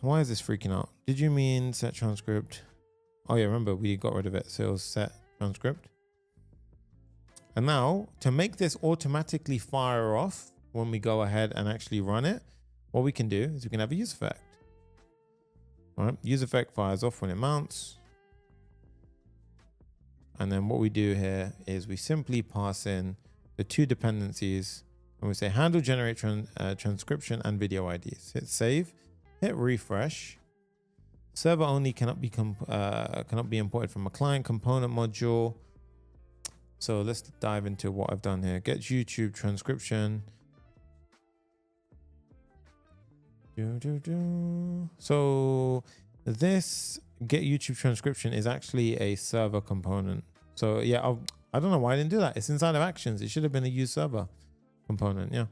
why is this freaking out? Did you mean set transcript? Oh yeah, remember we got rid of it. So it was set transcript. And now to make this automatically fire off when we go ahead and actually run it, what we can do is we can have a use effect. All right, use effect fires off when it mounts. And then what we do here is we simply pass in the two dependencies and we say handle generate transcription and video IDs. Hit save, hit refresh. Server only cannot be imported from a client component module. So let's dive into what I've done here. Get YouTube transcription. So this get YouTube transcription is actually a server component. So yeah, I don't know why I didn't do that. It's inside of actions. It should have been a use server component. Yeah.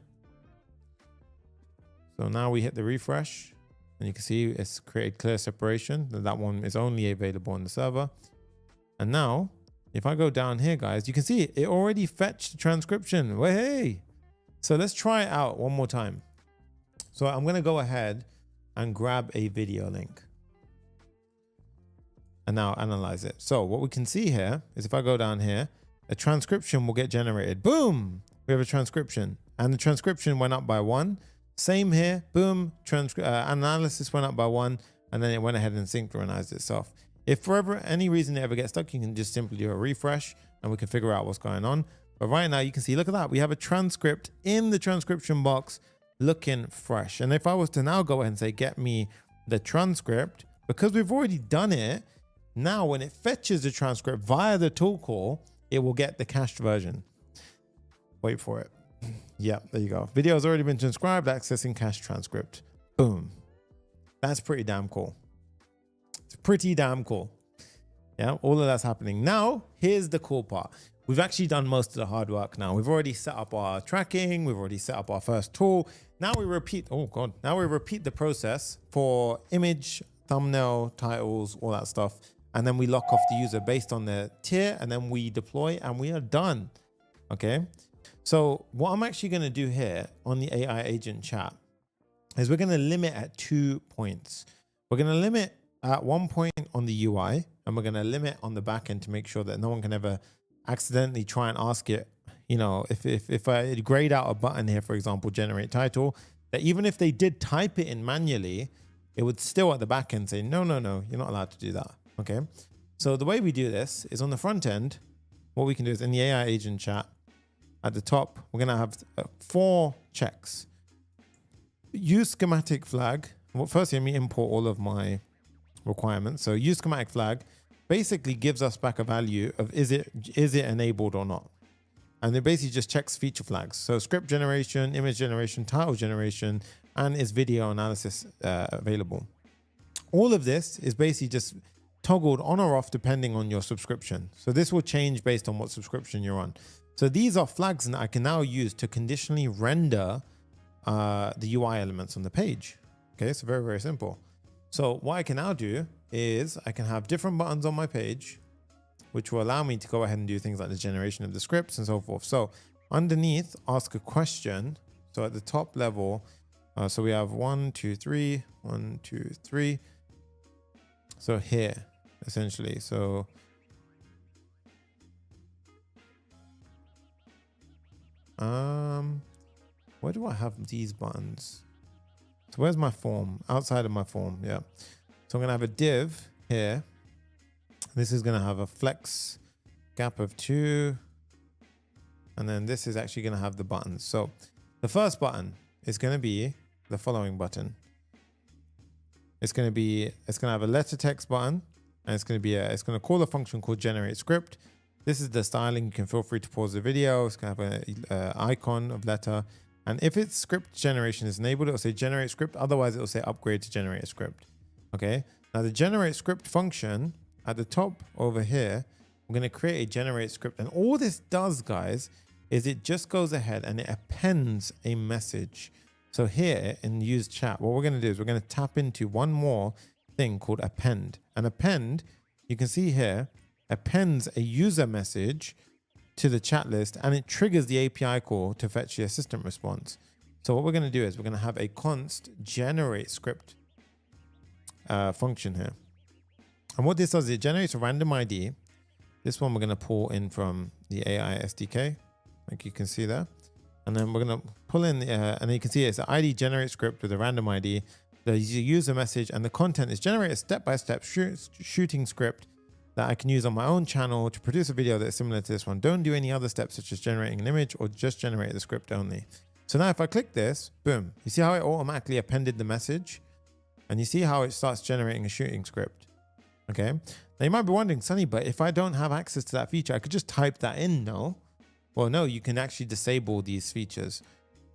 So now we hit the refresh and you can see it's created clear separation. That one is only available on the server. And now if I go down here, guys, you can see it already fetched the transcription. Well, hey, so let's try it out one more time. So I'm going to go ahead and grab a video link and now analyze it. So what we can see here is if I go down here, a transcription will get generated. Boom, we have a transcription and the transcription went up by 1. Same here, boom, analysis went up by 1 and then it went ahead and synchronized itself. If for any reason it ever gets stuck, you can just simply do a refresh and we can figure out what's going on. But right now you can see, look at that. We have a transcript in the transcription box looking fresh. And if I was to now go ahead and say, get me the transcript, because we've already done it, now when it fetches the transcript via the tool call, it will get the cached version. Wait for it. Yeah, there you go. Video has already been transcribed, accessing cached transcript. Boom. That's pretty damn cool. It's pretty damn cool. Yeah, all of that's happening. Now, here's the cool part. We've actually done most of the hard work now. We've already set up our tracking. We've already set up our first tool. Now we repeat, oh God, now we repeat the process for image, thumbnail, titles, all that stuff. And then we lock off the user based on their tier and then we deploy and we are done. Okay. So what I'm actually going to do here on the AI agent chat is we're going to limit at 2 points. We're going to limit at 1 point on the UI, and we're going to limit on the backend to make sure that no one can ever accidentally try and ask it. You know, if I grayed out a button here, for example, generate title, that even if they did type it in manually, it would still at the backend say, no, no, no, you're not allowed to do that. Okay. So the way we do this is on the front end, what we can do is in the AI agent chat at the top, we're going to have 4 checks. Use schematic flag. Well, firstly, let me import all of my requirements. So use schematic flag basically gives us back a value of is it enabled or not. And it basically just checks feature flags. So script generation, image generation, title generation, and is video analysis available. All of this is basically just toggled on or off depending on your subscription. So this will change based on what subscription you're on. So these are flags that I can now use to conditionally render the UI elements on the page. Okay, so very, very simple. So what I can now do is I can have different buttons on my page, which will allow me to go ahead and do things like the generation of the scripts and so forth. So underneath, ask a question. So at the top level, so we have 1, 2, 3, 1, 2, 3. So here, essentially. So where do I have these buttons? So where's my form? Outside of my form, yeah. So I'm gonna have a div here. This is gonna have a flex gap of 2. And then this is actually gonna have the buttons. So the first button is gonna be the following button. It's gonna have a letter text button, and it's gonna call a function called generate script. This is the styling. You can feel free to pause the video. It's gonna have an icon of letter. And if its script generation is enabled, it'll say generate script. Otherwise, it'll say upgrade to generate a script. Okay. Now the generate script function at the top over here, we're going to create a generate script. And all this does, guys, is it just goes ahead and it appends a message. So here in use chat, what we're going to do is we're going to tap into one more thing called append. And append, you can see here, appends a user message to the chat list, and it triggers the API call to fetch the assistant response. So what we're going to do is we're going to have a const generate script function here. And what this does is it generates a random ID. This one we're going to pull in from the AI SDK, like you can see there. And then we're going to pull in, and you can see it's an ID generate script with a random ID. The user message and the content is generate a step-by-step shooting script that I can use on my own channel to produce a video that's similar to this one. Don't do any other steps such as generating an image, or just generate the script only. So now if I click this, boom, you see how it automatically appended the message, and you see how it starts generating a shooting script. Okay. Now you might be wondering, Sunny, but if I don't have access to that feature, I could just type that in, no? Well, no, you can actually disable these features,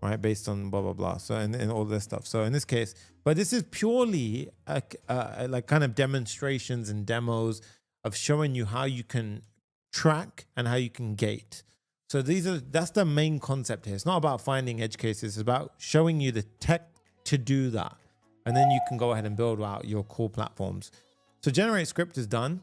right? Based on blah, blah, blah. So, and all this stuff. So in this case, but this is purely like kind of demonstrations and demos of showing you how you can track and how you can gate. So that's the main concept here. It's not about finding edge cases. It's about showing you the tech to do that. And then you can go ahead and build out your core platforms. So generate script is done.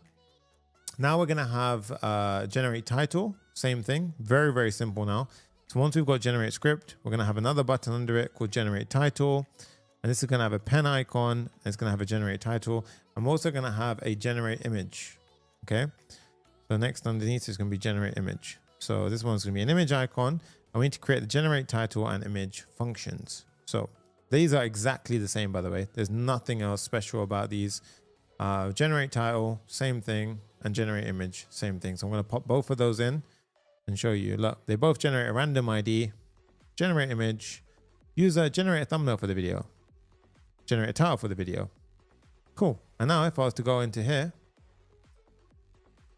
Now we're going to have generate title. Same thing. Very, very simple now. So once we've got generate script, we're going to have another button under it called generate title. And this is going to have a pen icon. And it's going to have a generate title. I'm also going to have a generate image. Okay, so next underneath is going to be generate image. So this one's going to be an image icon. I need to create the generate title and image functions. So these are exactly the same, by the way. There's nothing else special about these. Generate title, same thing, and generate image, same thing. So I'm going to pop both of those in and show you. Look, they both generate a random ID, generate image, user, generate a thumbnail for the video, generate a title for the video. Cool. And now if I was to go into here,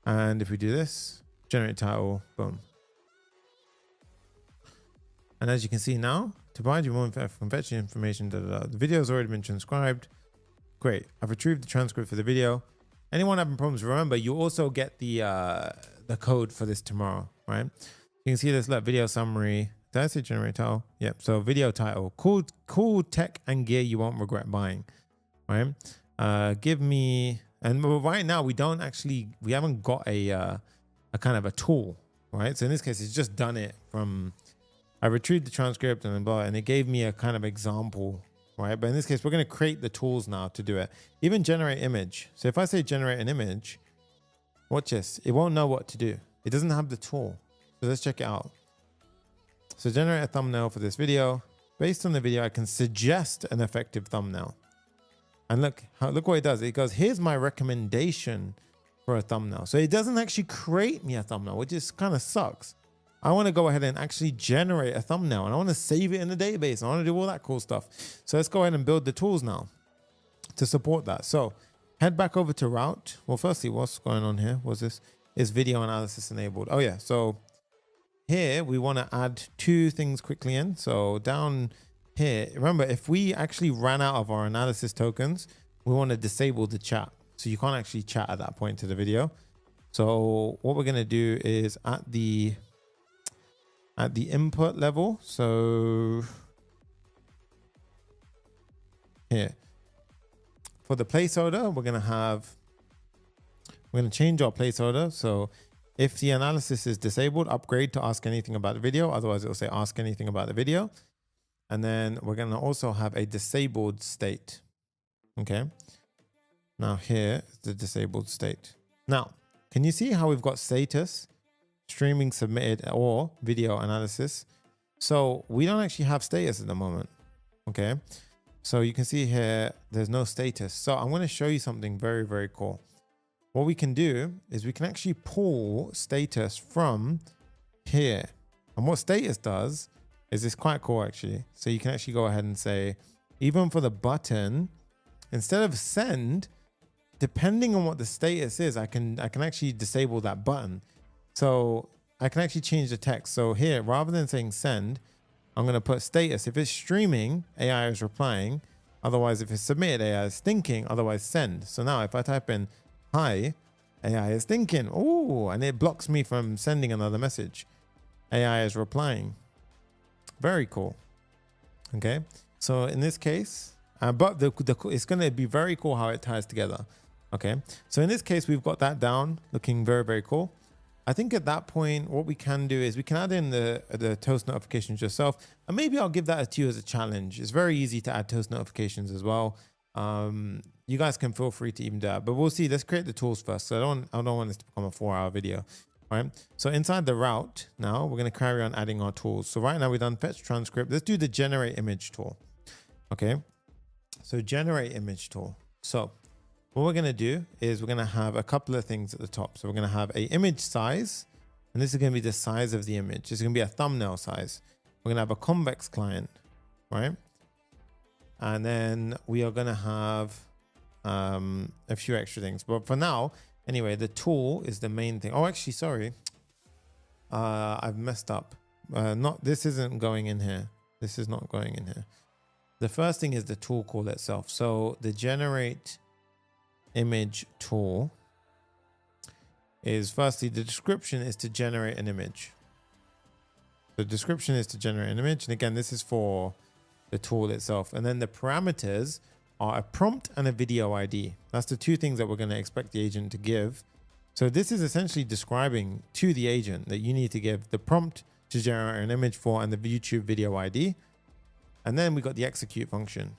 and if we do this, generate title, boom. And as you can see now, to provide you more fetching information, the video has already been transcribed. Great. I've retrieved the transcript for the video. Anyone having problems, remember, you also get the code for this tomorrow, right? You can see this, look, video summary. Did I say generate title? Yep. So video title, cool tech and gear you won't regret buying, right? Give me, and right now we haven't got a kind of a tool, right? So in this case, it's just done it from, I retrieved the transcript and blah, and it gave me a kind of example, right? But in this case, we're going to create the tools now to do it. Even generate image. So if I say generate an image, watch this. It won't know what to do. It doesn't have the tool. So let's check it out. So generate a thumbnail for this video. Based on the video, I can suggest an effective thumbnail. And look what it does. It goes, here's my recommendation for a thumbnail. So it doesn't actually create me a thumbnail, which is kind of sucks. I want to go ahead and actually generate a thumbnail, and I want to save it in the database. I want to do all that cool stuff. So let's go ahead and build the tools now to support that. So head back over to route. Well, firstly, what's going on here? What's this? Is video analysis enabled? Oh yeah. So here we want to add two things quickly in. So down here, remember, if we actually ran out of our analysis tokens, we want to disable the chat. So you can't actually chat at that point to the video. So what we're going to do is at the input level. So here for the placeholder, we're going to change our placeholder. So if the analysis is disabled, upgrade to ask anything about the video. Otherwise, it'll say ask anything about the video. And then we're going to also have a disabled state. Okay. Now here is the disabled state. Now, can you see how we've got status, streaming submitted, or video analysis? So we don't actually have status at the moment. Okay. So you can see here, there's no status. So I'm going to show you something very, very cool. What we can do is we can actually pull status from here. And what status does is it's quite cool actually. So you can actually go ahead and say, even for the button, instead of send, depending on what the status is, I can actually disable that button. So I can actually change the text. So here, rather than saying send, I'm going to put status. If it's streaming, AI is replying. Otherwise, if it's submitted, AI is thinking. Otherwise, send. So now if I type in hi, AI is thinking. Oh, and it blocks me from sending another message. AI is replying. Very cool. Okay. So in this case, but it's going to be very cool how it ties together. Okay. So in this case, we've got that down looking very, very cool. I think at that point, what we can do is we can add in the toast notifications yourself. And maybe I'll give that to you as a challenge. It's very easy to add toast notifications as well. You guys can feel free to even do that, but we'll see. Let's create the tools first. So I don't want this to become a 4-hour video. All right. So inside the route now, we're going to carry on adding our tools. So right now we've done fetch transcript. Let's do the generate image tool. Okay. So generate image tool. So what we're going to do is we're going to have a couple of things at the top. So we're going to have a image size, and this is going to be the size of the image. It's going to be a thumbnail size. We're going to have a convex client, right? And then we are going to have a few extra things. But for now, anyway, the tool is the main thing. Oh, actually, sorry. I've messed up. This isn't going in here. This is not going in here. The first thing is the tool call itself. So the generate image tool is firstly, the description is to generate an image. The description is to generate an image. And again, this is for the tool itself. And then the parameters are a prompt and a video ID. That's the two things that we're going to expect the agent to give. So this is essentially describing to the agent that you need to give the prompt to generate an image for and the YouTube video ID. And then we got the execute function.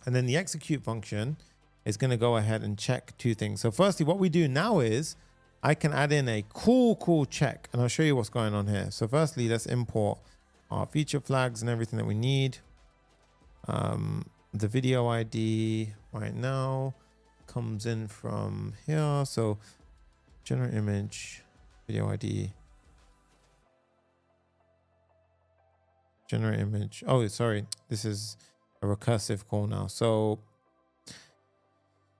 And then the execute function is going to go ahead and check two things. So firstly, what we do now is I can add in a cool check, and I'll show you what's going on here. So firstly, let's import our feature flags and everything that we need. The video ID right now comes in from here. So generate image, video ID, generate image. Oh, sorry. This is a recursive call now. So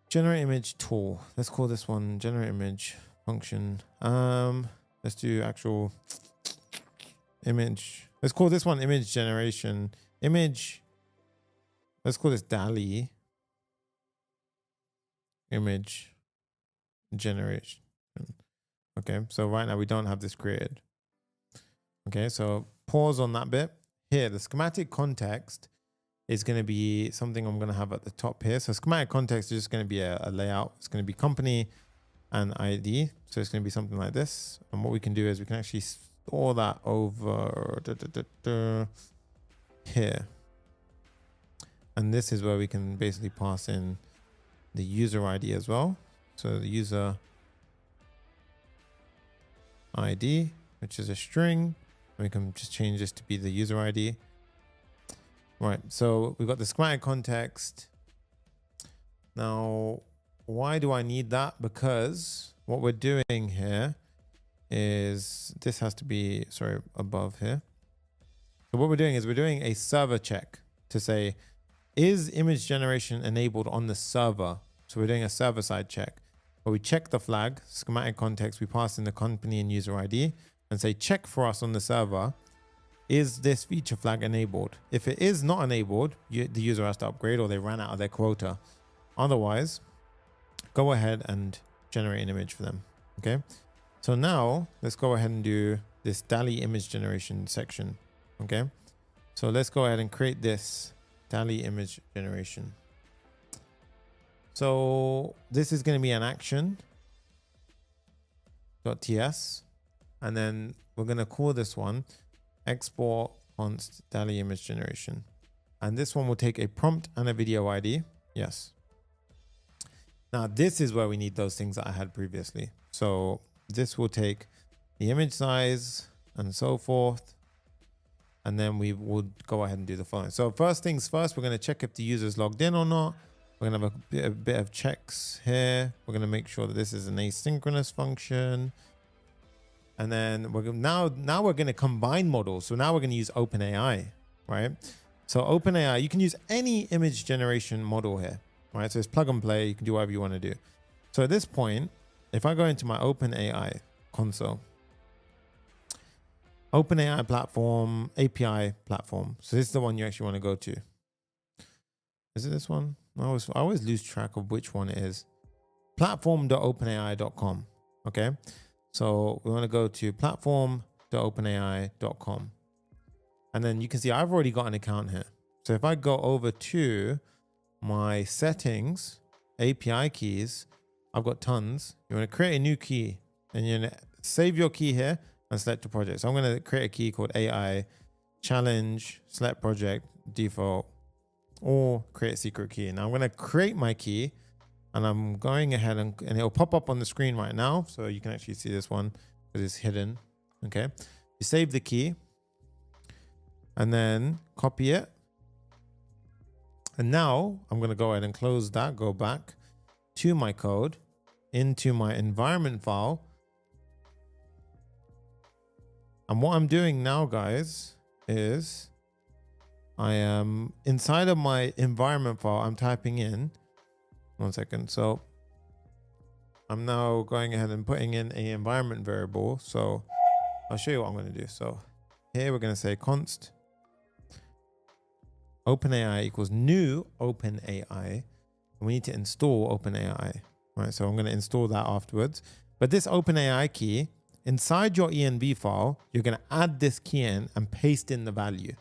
generate image tool. Let's call this one generate image function. Let's do actual image. Let's call this one image generation image. Let's call this DALL-E image generation. Okay. So right now we don't have this created. Okay. So pause on that bit here. The schematic context is going to be something I'm going to have at the top here. So schematic context is just going to be a layout. It's going to be company and ID. So it's going to be something like this. And what we can do is we can actually store that over here. And this is where we can basically pass in the user ID as well. So the user ID, which is a string. We can just change this to be the user ID. Right, so we've got the schematic context. Now, why do I need that? Because what we're doing here is this has to be, sorry, above here. So what we're doing is we're doing a server check to say, is image generation enabled on the server? So we're doing a server side check where we check the flag, schematic context, we pass in the company and user ID and say, check for us on the server. Is this feature flag enabled? If it is not enabled, the user has to upgrade or they ran out of their quota. Otherwise, go ahead and generate an image for them. Okay. So now let's go ahead and do this DALL-E image generation section. Okay. So let's go ahead and create this DALL-E image generation. So this is going to be an action.ts. And then we're going to call this one export const DALL-E image generation. And this one will take a prompt and a video ID. Yes. Now this is where we need those things that I had previously. So this will take the image size and so forth. And then we will go ahead and do the following. So first things first, we're going to check if the user is logged in or not. We're going to have a bit of checks here. We're going to make sure that this is an asynchronous function. And then we're now we're going to combine models. So now we're going to use OpenAI, right? So OpenAI, you can use any image generation model here, right? So it's plug and play. You can do whatever you want to do. So at this point, if I go into my OpenAI console, OpenAI platform, API platform. So this is the one you actually want to go to. Is it this one? I always lose track of which one it is. Platform.openai.com. Okay. So we want to go to platform.openai.com. And then you can see I've already got an account here. So if I go over to my settings, API keys, I've got tons. You want to create a new key and you're going to save your key here and select a project. So I'm going to create a key called AI challenge, select project, default, or create a secret key. Now I'm going to create my key and I'm going ahead and it'll pop up on the screen right now. So you can actually see this one because it's hidden. Okay. You save the key and then copy it. And now I'm going to go ahead and close that, go back to my code into my environment file. And what I'm doing now, guys, is I am inside of my environment file. I'm typing in 1 second. So I'm now going ahead and putting in a environment variable. So I'll show you what I'm going to do. So here we're going to say const OpenAI equals new OpenAI. We need to install OpenAI, right? So I'm going to install that afterwards. But this OpenAI key inside your env file, you're going to add this key in and paste in the value.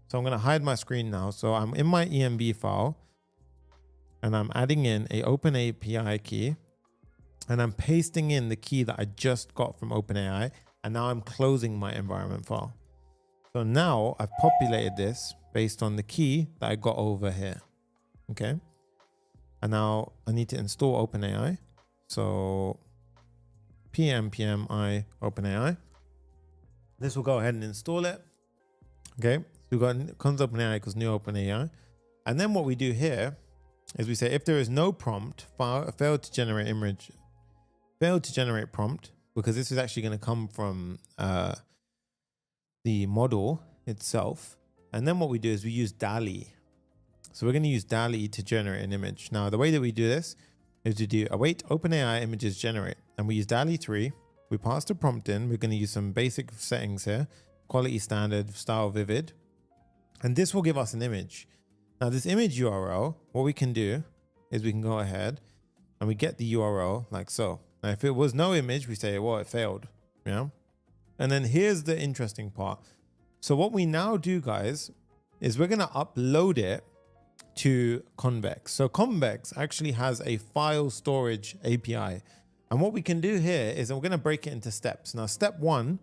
So I'm going to hide my screen now. So I'm in my env file and I'm adding in a OpenAPI key and I'm pasting in the key that I just got from OpenAI. And now I'm closing my environment file. So now I've populated this based on the key that I got over here. Okay. And now I need to install OpenAI. So pmi OpenAI. This will go ahead and install it. Okay. So we've got const OpenAI equals new OpenAI. And then what we do here is we say if there is no prompt, failed to generate image, failed to generate prompt, because this is actually going to come from the model itself. And then what we do is we use DALL-E. So we're going to use DALL-E to generate an image. Now, the way that we do this is to do await OpenAI images generate. And we use DALL-E 3. We pass the prompt in. We're going to use some basic settings here. Quality standard, style vivid. And this will give us an image. Now, this image URL, what we can do is we can go ahead and we get the URL like so. Now, if it was no image, we say, well, it failed. Yeah. And then here's the interesting part. So what we now do, guys, is we're going to upload it to Convex. So Convex actually has a file storage API. And what we can do here is we're going to break it into steps. Now, step one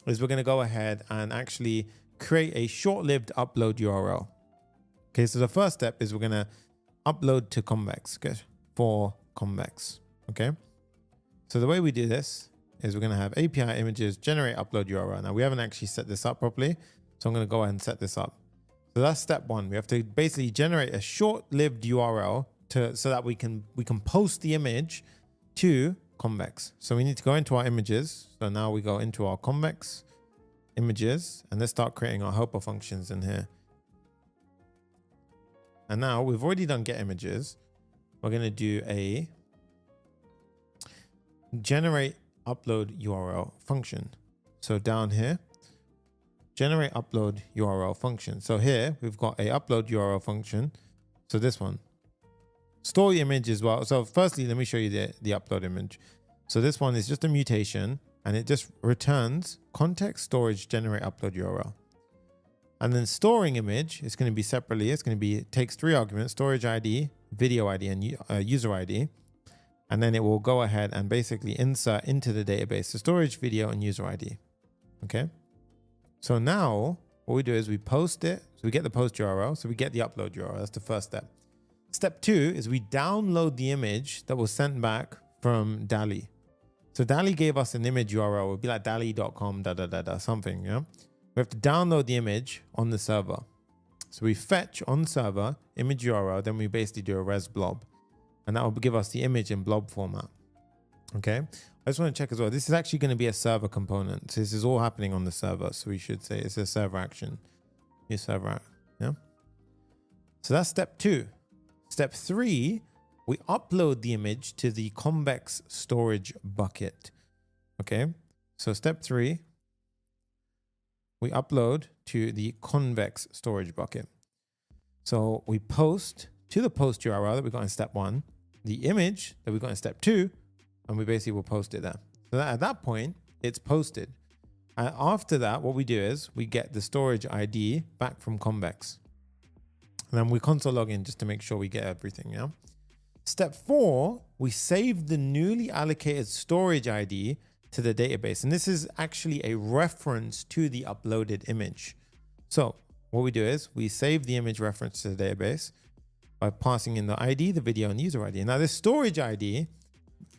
is we're going to go ahead and actually create a short-lived upload URL. Okay, so the first step is we're going to upload to Convex, okay, for Convex. Okay, so the way we do this is we're going to have API images generate upload URL. Now we haven't actually set this up properly, so I'm going to go ahead and set this up. So that's step one. We have to basically generate a short-lived URL so that we can post the image to Convex. So we need to go into our images. So now we go into our Convex images and let's start creating our helper functions in here. And now we've already done get images. We're going to do a generate upload URL function. So down here, generate upload URL function. So here we've got a upload URL function. So this one, store the image as well. So firstly, let me show you the upload image. So this one is just a mutation and it just returns context storage generate upload URL. And then storing image is going to be separately. It's going to be, takes 3 arguments: storage ID, video ID, and user ID. And then it will go ahead and basically insert into the database the storage, video, and user ID. Okay. So now what we do is we post it. So we get the post URL. So we get the upload URL. That's the first step. Step 2 is we download the image that was sent back from DALL-E. So DALL-E gave us an image URL. It would be like DALL-E.com, something, yeah? We have to download the image on the server. So we fetch on server image URL, then we basically do a res blob. And that will give us the image in blob format. Okay. I just want to check as well. This is actually going to be a server component. So this is all happening on the server. So we should say it's a server action. New server act. Yeah. So that's step 2. Step 3, we upload the image to the Convex storage bucket. Okay. So step 3, we upload to the Convex storage bucket. So we post to the post URL that we got in step 1, the image that we got in step 2, and we basically will post it there. So that at that point, it's posted. And after that, what we do is we get the storage ID back from Convex. And then we console log in just to make sure we get everything, yeah? Step 4, we save the newly allocated storage ID to the database. And this is actually a reference to the uploaded image. So what we do is we save the image reference to the database by passing in the ID, the video, and user ID. Now this storage ID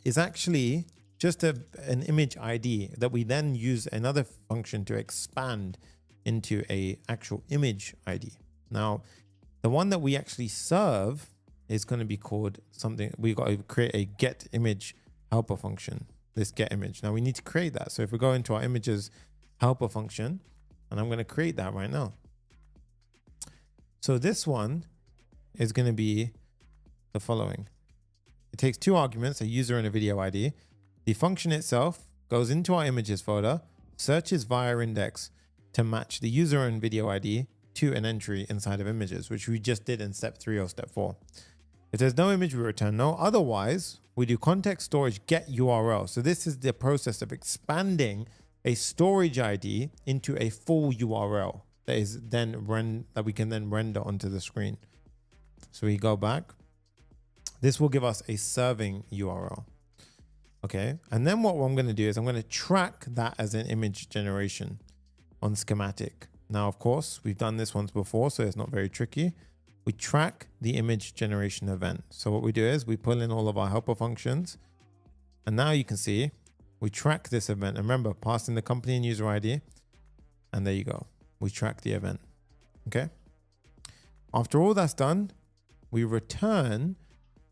is actually just an image ID that we then use another function to expand into a actual image ID. Now, the one that we actually serve is going to be called something. We got to create a get image helper function. This get image. Now we need to create that. So if we go into our images helper function, and I'm going to create that right now. So this one is going to be the following. It takes 2 arguments, a user and a video ID. The function itself goes into our images folder, searches via index to match the user and video ID to an entry inside of images, which we just did in step 3 or step 4. If there's no image, we return no. Otherwise, we do context storage get URL. So this is the process of expanding a storage ID into a full URL that is then that we can then render onto the screen. So we go back. This will give us a serving URL. Okay. And then what I'm going to do is I'm going to track that as an image generation on schematic. Now, of course, we've done this once before, so it's not very tricky. We track the image generation event. So what we do is we pull in all of our helper functions. And now you can see we track this event. Remember, passing the company and user ID. And there you go. We track the event. Okay. After all that's done, we return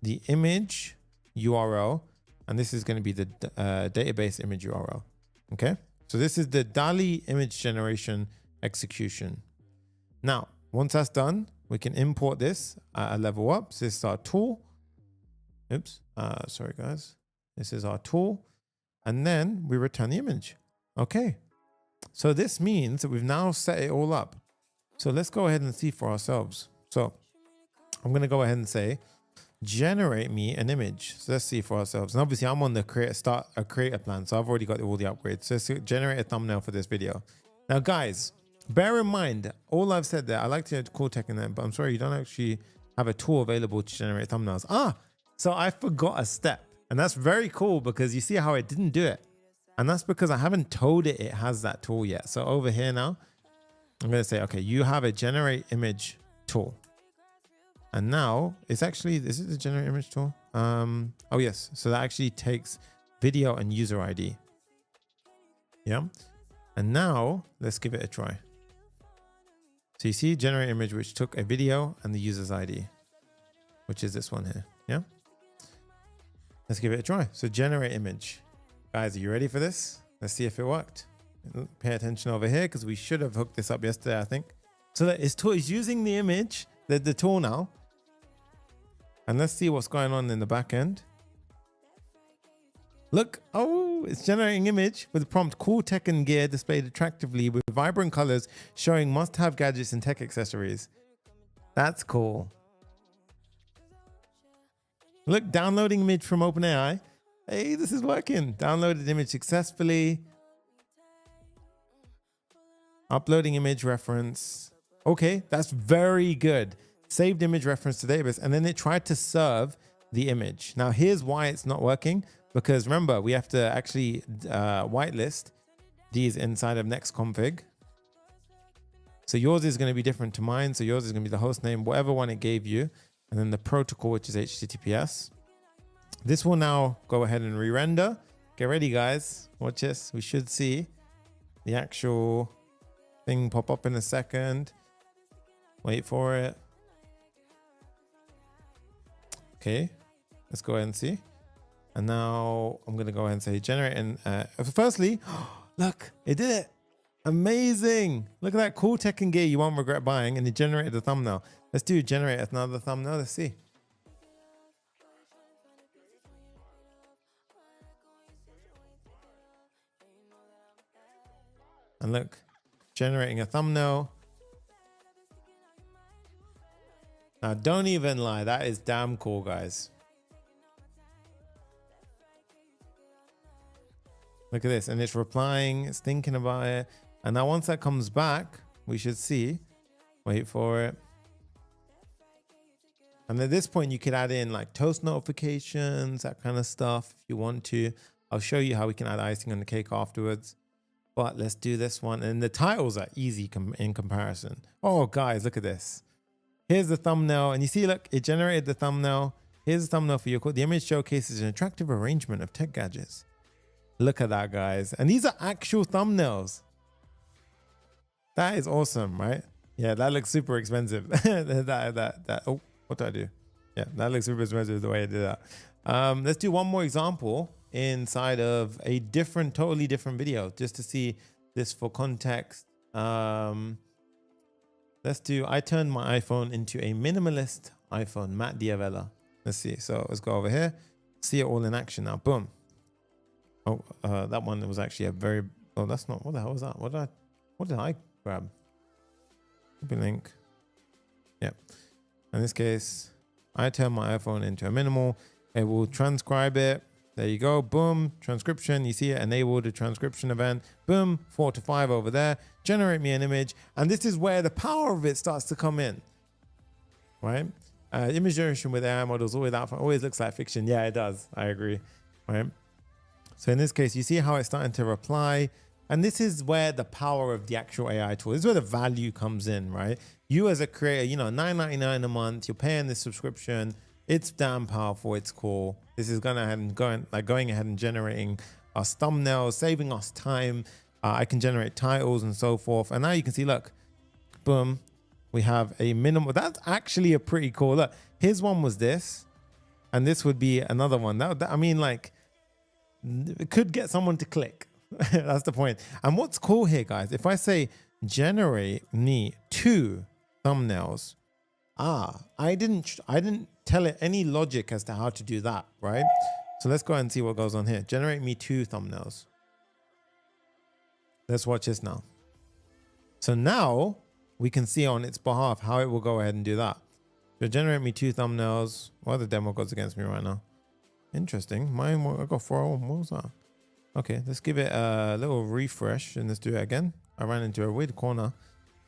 the image URL. And this is going to be the database image URL. Okay. So this is the DALL-E image generation execution. Now, once that's done, we can import this at a level up. So this is our tool. Oops. Sorry, guys. This is our tool. And then we return the image. Okay. So this means that we've now set it all up. So let's go ahead and see for ourselves. So I'm going to go ahead and say, generate me an image. So let's see for ourselves. And obviously I'm on the creator plan. So I've already got all the upgrades. So let's generate a thumbnail for this video. Now, guys, bear in mind, all I've said there, I like to call tech in there, but I'm sorry, you don't actually have a tool available to generate thumbnails. So I forgot a step. And that's very cool because you see how it didn't do it. And that's because I haven't told it has that tool yet. So over here now, I'm going to say, okay, you have a generate image tool. And now it's actually, is it the generate image tool? Oh yes. So that actually takes video and user ID. Yeah. And now let's give it a try. So you see generate image, which took a video and the user's ID, which is this one here. Yeah. Let's give it a try. So generate image. Guys, are you ready for this? Let's see if it worked. Pay attention over here because we should have hooked this up yesterday, I think. So that it's using the image, the tool now. And let's see what's going on in the back end. Look, oh, it's generating image with the prompt cool tech and gear displayed attractively with vibrant colors showing must-have gadgets and tech accessories. That's cool. Look, downloading image from OpenAI. Hey, this is working. Downloaded image successfully. Uploading image reference. Okay, that's very good. Saved image reference to database, and then it tried to serve the image. Now here's why it's not working, because remember we have to actually whitelist these inside of next config. So yours is going to be different to mine. So yours is going to be the host name, whatever one it gave you, and then the protocol, which is HTTPS. This will now go ahead and re-render. Get ready, guys. Watch this. We should see the actual thing pop up in a second. Wait for it. Okay, let's go ahead and see. And now I'm going to go ahead and say generate. And firstly, look, it did it. Amazing. Look at that cool tech and gear you won't regret buying. And it generated a thumbnail. Let's do generate another thumbnail. Let's see. And look, generating a thumbnail. Now, don't even lie. That is damn cool, guys. Look at this. And it's replying. It's thinking about it. And now once that comes back, we should see. Wait for it. And at this point, you could add in like toast notifications, that kind of stuff if you want to. I'll show you how we can add icing on the cake afterwards. But let's do this one. And the titles are easy in comparison. Oh, guys, look at this. Here's the thumbnail, and you see, look, it generated the thumbnail. Here's the thumbnail for your code. The image showcases an attractive arrangement of tech gadgets. Look at that, guys. And these are actual thumbnails. That is awesome, right? Yeah, that looks super expensive. Oh, what do I do? Yeah, that looks super expensive the way I did that. Let's do one more example inside of a totally different video, just to see this for context. Let's do, I turned my iPhone into a minimalist iPhone, Matt Diavella. Let's see. So let's go over here. See it all in action now. Boom. Oh, that one was actually a very, oh, that's not, what the hell was that? What did I grab? Copy link. Yeah. In this case, I turn my iPhone into a minimal. It will transcribe it. There you go. Boom. Transcription. You see it. Enable the transcription event. Boom. 4 to 5 over there. Generate me an image. And this is where the power of it starts to come in. Right? Image generation with AI models always looks like fiction. Yeah, it does. I agree. Right? So in this case, you see how it's starting to reply. And this is where the power of the actual AI tool, this is where the value comes in, right? You as a creator, you know, $9.99 a month, you're paying this subscription. It's damn powerful. It's cool. This is going ahead and generating us thumbnails, saving us time. I can generate titles and so forth. And now you can see, look, boom, we have a minimal. That's actually a pretty cool. Look, his one was this, and this would be another one. I mean, like, it could get someone to click. That's the point. And what's cool here, guys, if I say generate me 2 thumbnails, I didn't tell it any logic as to how to do that, right? So let's go ahead and see what goes on here. Generate me 2 thumbnails. Let's watch this now. So now we can see on its behalf how it will go ahead and do that. So generate me 2 thumbnails. Well, the demo goes against me right now. Interesting. Mine, I got 401. What was that? Okay, let's give it a little refresh and let's do it again. I ran into a weird corner.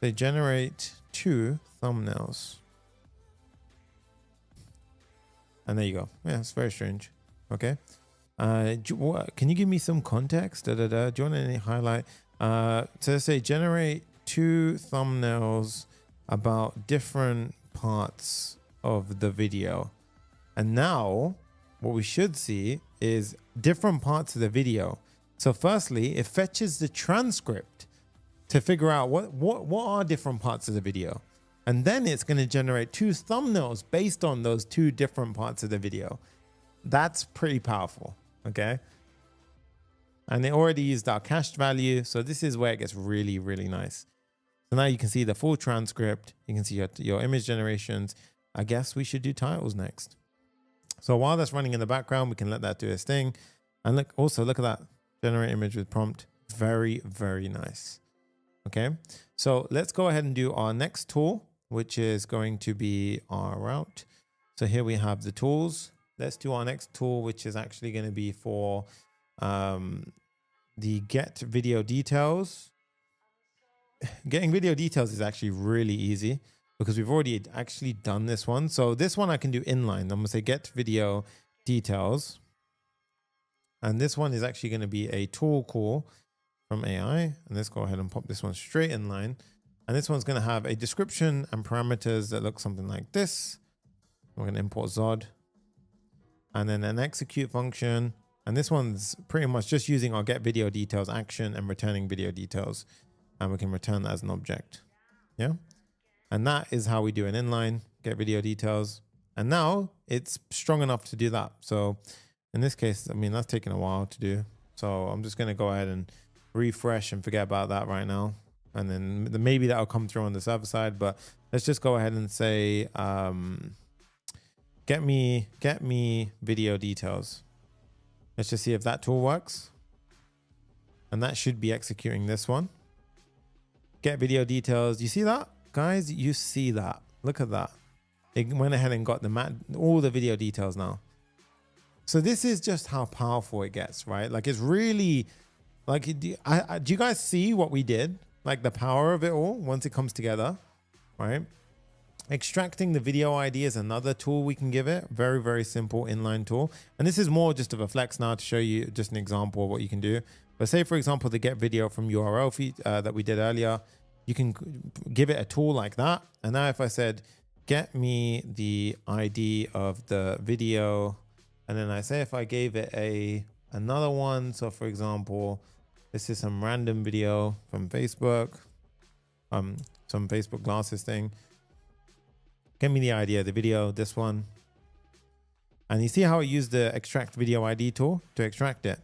They generate 2 thumbnails. And there you go. Yeah, it's very strange. Okay. Can you give me some context? Do you want any highlight? So let's say generate 2 thumbnails about different parts of the video. And now what we should see is different parts of the video. So firstly, it fetches the transcript to figure out what are different parts of the video. And then it's going to generate 2 thumbnails based on those 2 different parts of the video. That's pretty powerful, okay? And it already used our cached value. So this is where it gets really, really nice. So now you can see the full transcript. You can see your image generations. I guess we should do titles next. So while that's running in the background, we can let that do its thing. And look at that. Generate image with prompt. Very, very nice. Okay. So let's go ahead and do our next tool, which is going to be our route. So here we have the tools. Let's do our next tool, which is actually going to be for the get video details. Getting video details is actually really easy because we've already actually done this one. So this one I can do inline. I'm going to say get video details. And this one is actually going to be a tool call from AI. And let's go ahead and pop this one straight in line. And this one's going to have a description and parameters that look something like this. We're going to import Zod. And then an execute function. And this one's pretty much just using our get video details action and returning video details. And we can return that as an object. Yeah. And that is how we do an inline, get video details. And now it's strong enough to do that. So in this case, I mean, that's taken a while to do. So I'm just going to go ahead and refresh and forget about that right now. And then maybe that'll come through on the server side, but let's just go ahead and say, get me video details. Let's just see if that tool works. And that should be executing this one. Get video details. You see that, guys? You see that? Look at that. It went ahead and got all the video details now. So this is just how powerful it gets, right? Like it's really like, do you guys see what we did? Like the power of it all once it comes together, right? Extracting the video ID is another tool we can give it. Very, very simple inline tool. And this is more just of a flex now to show you just an example of what you can do. But say, for example, the get video from URL feed that we did earlier, you can give it a tool like that. And now if I said, get me the ID of the video, and then I say if I gave it another one. So for example, this is some random video from Facebook, some Facebook glasses thing. Get me the ID of the video, this one. And you see how it used the extract video ID tool to extract it.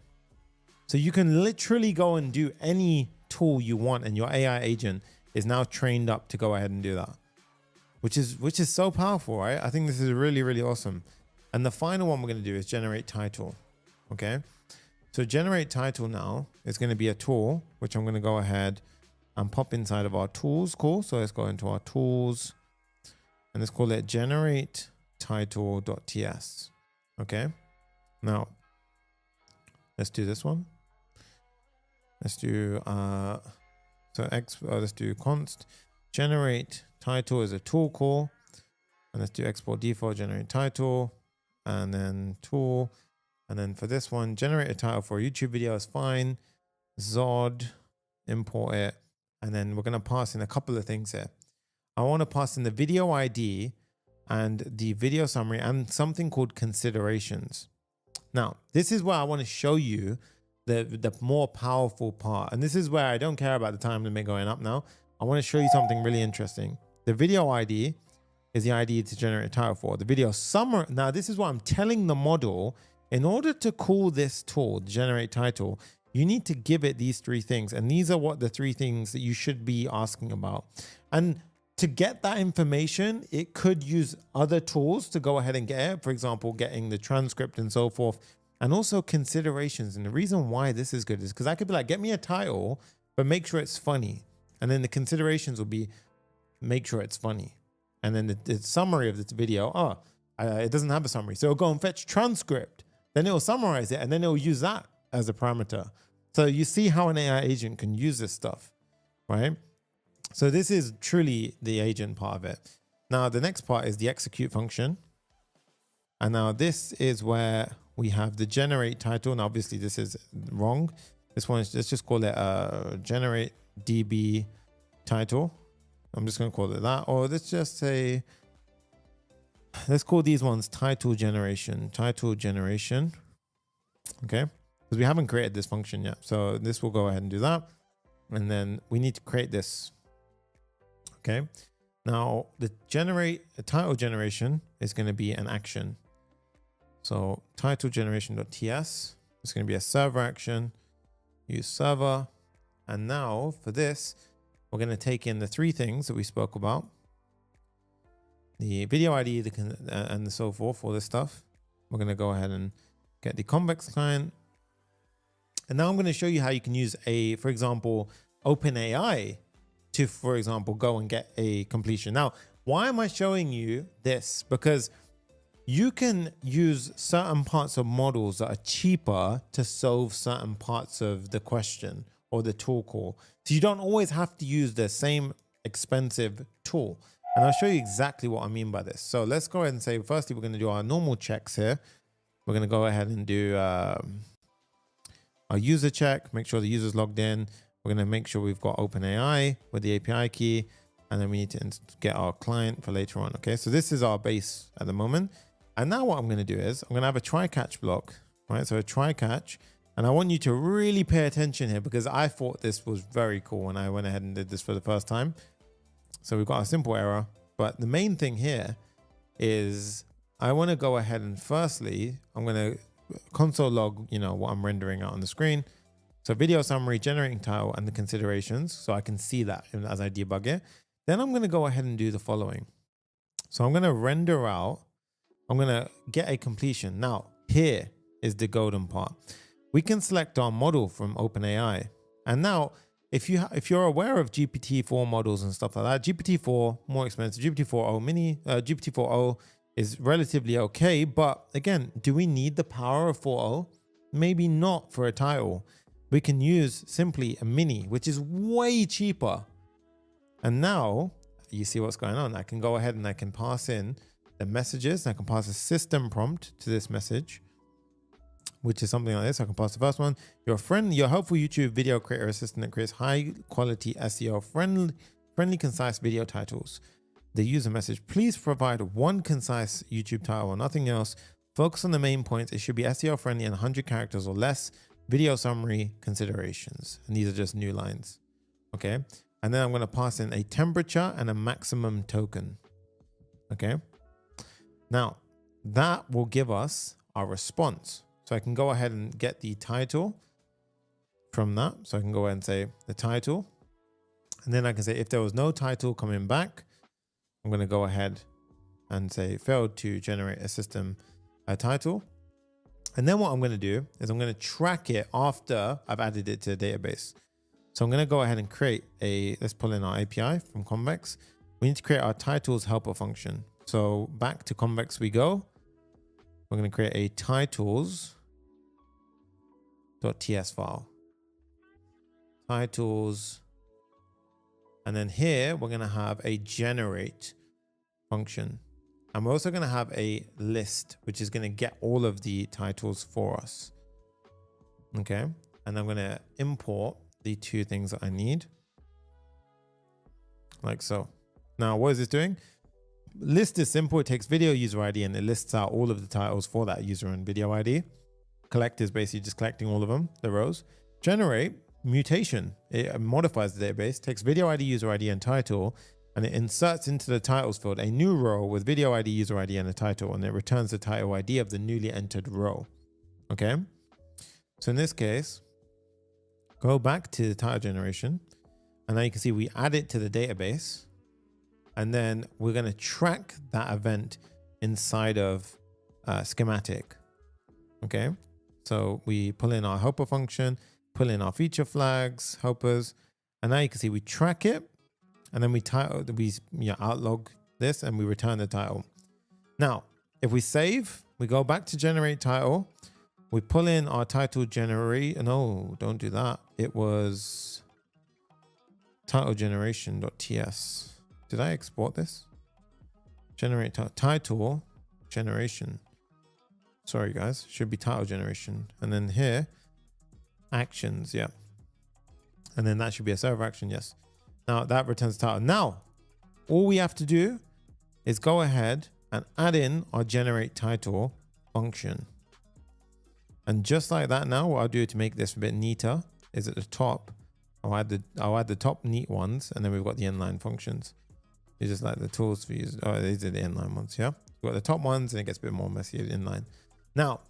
So you can literally go and do any tool you want, and your AI agent is now trained up to go ahead and do that, which is so powerful, right? I think this is really, really awesome. And the final one we're going to do is generate title. Okay. So generate title now is going to be a tool, which I'm going to go ahead and pop inside of our tools call. So let's go into our tools and let's call it generate title.ts. Okay. Now let's do this one. Let's do, let's do const generate title is a tool call. And let's do export default generate title and then tool. And then for this one, generate a title for a YouTube video is fine. Zod, import it. And then we're going to pass in a couple of things here. I want to pass in the video ID and the video summary and something called considerations. Now, this is where I want to show you the more powerful part. And this is where I don't care about the time limit going up now. I want to show you something really interesting. The video ID is the ID to generate a title for. The video summary. Now, this is what I'm telling the model. In order to call this tool, generate title, you need to give it these 3 things. And these are what the 3 things that you should be asking about. And to get that information, it could use other tools to go ahead and get it. For example, getting the transcript and so forth, and also considerations. And the reason why this is good is because I could be like, get me a title, but make sure it's funny. And then the considerations will be, make sure it's funny. And then the summary of this video, it doesn't have a summary. So it'll go and fetch transcript. Then it'll summarize it, and then it'll use that as a parameter. So you see how an AI agent can use this stuff, right? So this is truly the agent part of it. Now, the next part is the execute function. And now this is where we have the generate title. And obviously this is wrong. This one is, let's just call it generate DB title. I'm just going to call it that. Or let's just say, let's call these ones title generation, okay? Because we haven't created this function yet. So this will go ahead and do that. And then we need to create this, okay? Now the title generation is going to be an action. So title generation.ts is going to be a server action, use server. And now for this, we're going to take in the three things that we spoke about. The video ID and so forth, all this stuff. We're going to go ahead and get the Convex client. And now I'm going to show you how you can use for example, OpenAI to, for example, go and get a completion. Now, why am I showing you this? Because you can use certain parts of models that are cheaper to solve certain parts of the question or the tool call. So you don't always have to use the same expensive tool. And I'll show you exactly what I mean by this. So let's go ahead and say, firstly, we're going to do our normal checks here. We're going to go ahead and do our user check, make sure the user's logged in. We're going to make sure we've got OpenAI with the API key. And then we need to get our client for later on. Okay, so this is our base at the moment. And now what I'm going to do is I'm going to have a try catch block, right? So a try catch. And I want you to really pay attention here because I thought this was very cool when I went ahead and did this for the first time. So we've got a simple error, but the main thing here is I want to go ahead and firstly, I'm going to console log, what I'm rendering out on the screen. So video summary, generating title and the considerations. So I can see that as I debug it. Then I'm going to go ahead and do the following. So I'm going to render out, I'm going to get a completion. Now here is the golden part. We can select our model from OpenAI. And now if you're aware of GPT-4 models and stuff like that, GPT-4 more expensive, GPT-4o mini, GPT-4o is relatively okay. But again, do we need the power of 4o? Maybe not for a title. We can use simply a mini, which is way cheaper. And now you see what's going on. I can go ahead and I can pass in the messages. I can pass a system prompt to this message, which is something like this. I can pass the first one. Your helpful YouTube video creator assistant that creates high quality SEO friendly, concise video titles. The user message, please provide one concise YouTube title or nothing else. Focus on the main points. It should be SEO friendly and 100 characters or less. Video summary considerations. And these are just new lines. Okay. And then I'm going to pass in a temperature and a maximum token. Okay. Now that will give us our response. So I can go ahead and get the title from that. So I can go ahead and say the title. And then I can say if there was no title coming back, I'm going to go ahead and say failed to generate a system title. And then what I'm going to do is I'm going to track it after I've added it to the database. So I'm going to go ahead and create let's pull in our API from Convex. We need to create our titles helper function. So back to Convex we go. We're going to create a titles.ts file. Titles. And then here we're going to have a generate function. And we're also going to have a list, which is going to get all of the titles for us. Okay. And I'm going to import the two things that I need. Like so. Now, what is this doing? List is simple. It takes video user ID and it lists out all of the titles for that user and video ID. Collect is basically just collecting all of them, the rows. Generate, mutation. It modifies the database, takes video ID, user ID, and title, and it inserts into the titles field a new row with video ID, user ID, and a title, and it returns the title ID of the newly entered row. Okay. So in this case, go back to the title generation, and now you can see we add it to the database. And then we're going to track that event inside of schematic. Okay. So we pull in our helper function, pull in our feature flags, helpers. And now you can see we track it and then we outlog this and we return the title. Now, if we save, we go back to generate title. We pull in our title generate. No, don't do that. It was title generation.ts. Did I export this? Generate title generation. Sorry guys, should be title generation. And then here, actions, yeah. And then that should be a server action, yes. Now that returns title. Now, all we have to do is go ahead and add in our generate title function. And just like that now, what I'll do to make this a bit neater is at the top, I'll add the top neat ones, and then we've got the inline functions. It's just like the tools for use. Oh, these are the inline ones, yeah? We've got the top ones, and it gets a bit more messy at inline. Now,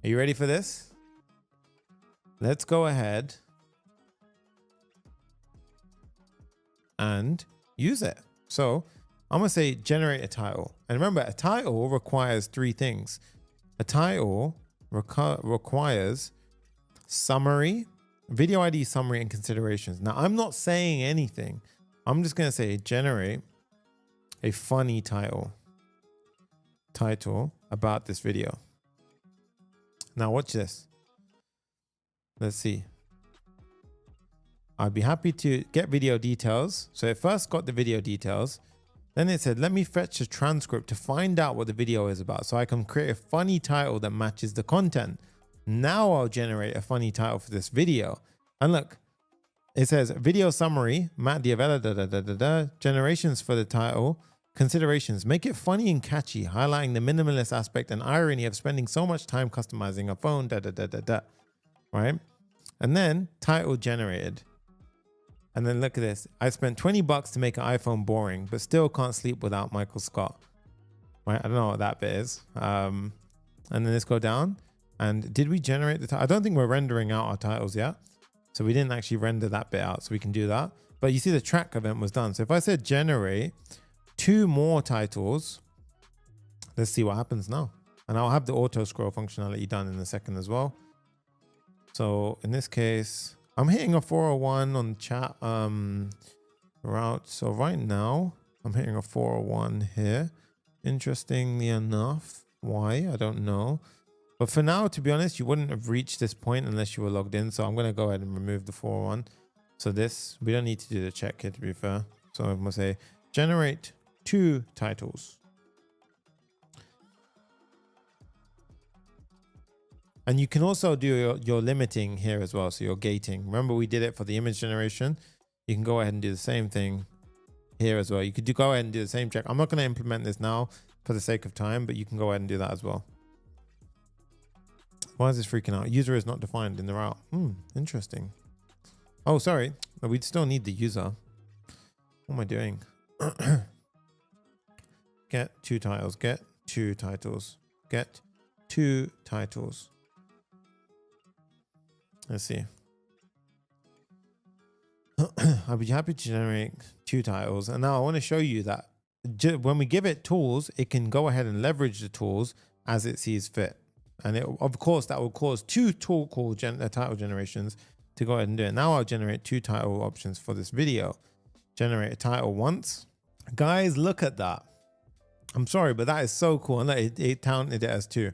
are you ready for this? Let's go ahead and use it. So I'm gonna say generate a title. And remember, a title requires three things. A title requires summary, video ID summary, and considerations. Now, I'm not saying anything. I'm just gonna say generate a funny title about this video. Now watch this. Let's see. I'd be happy to get video details. So it first got the video details. Then it said, let me fetch a transcript to find out what the video is about so I can create a funny title that matches the content. Now I'll generate a funny title for this video. And look, it says video summary, Matt Diavella, generations for the title, considerations, make it funny and catchy, highlighting the minimalist aspect and irony of spending so much time customizing a phone, right? And then title generated. And then look at this. I spent $20 to make an iPhone boring, but still can't sleep without Michael Scott. Right? I don't know what that bit is. And then let's go down. And did we generate the title? I don't think we're rendering out our titles yet. So we didn't actually render that bit out. So we can do that. But you see the track event was done. So if I said generate 2 more titles, let's see what happens now. And I'll have the auto scroll functionality done in a second as well. So in this case, I'm hitting a 401 on chat route. So right now I'm hitting a 401 here. Interestingly enough, why? I don't know. But for now, to be honest, you wouldn't have reached this point unless you were logged in. So I'm going to go ahead and remove the 401. So this, we don't need to do the check here, to be fair. So I'm going to say generate 2 titles. And you can also do your limiting here as well. So your gating. Remember, we did it for the image generation. You can go ahead and do the same thing here as well. You could go ahead and do the same check. I'm not going to implement this now for the sake of time, but you can go ahead and do that as well. Why is this freaking out? User is not defined in the route. Interesting. Oh, sorry. We still need the user. What am I doing? Get 2 titles. Get 2 titles. Get 2 titles. Let's see. I'll be happy to generate 2 titles. And now I want to show you that when we give it tools, it can go ahead and leverage the tools as it sees fit. And it, of course, that will cause 2 tool call title generations to go ahead and do it. Now I'll generate 2 title options for this video. Generate a title once. Guys, look at that. I'm sorry, but that is so cool. And it counted it as 2.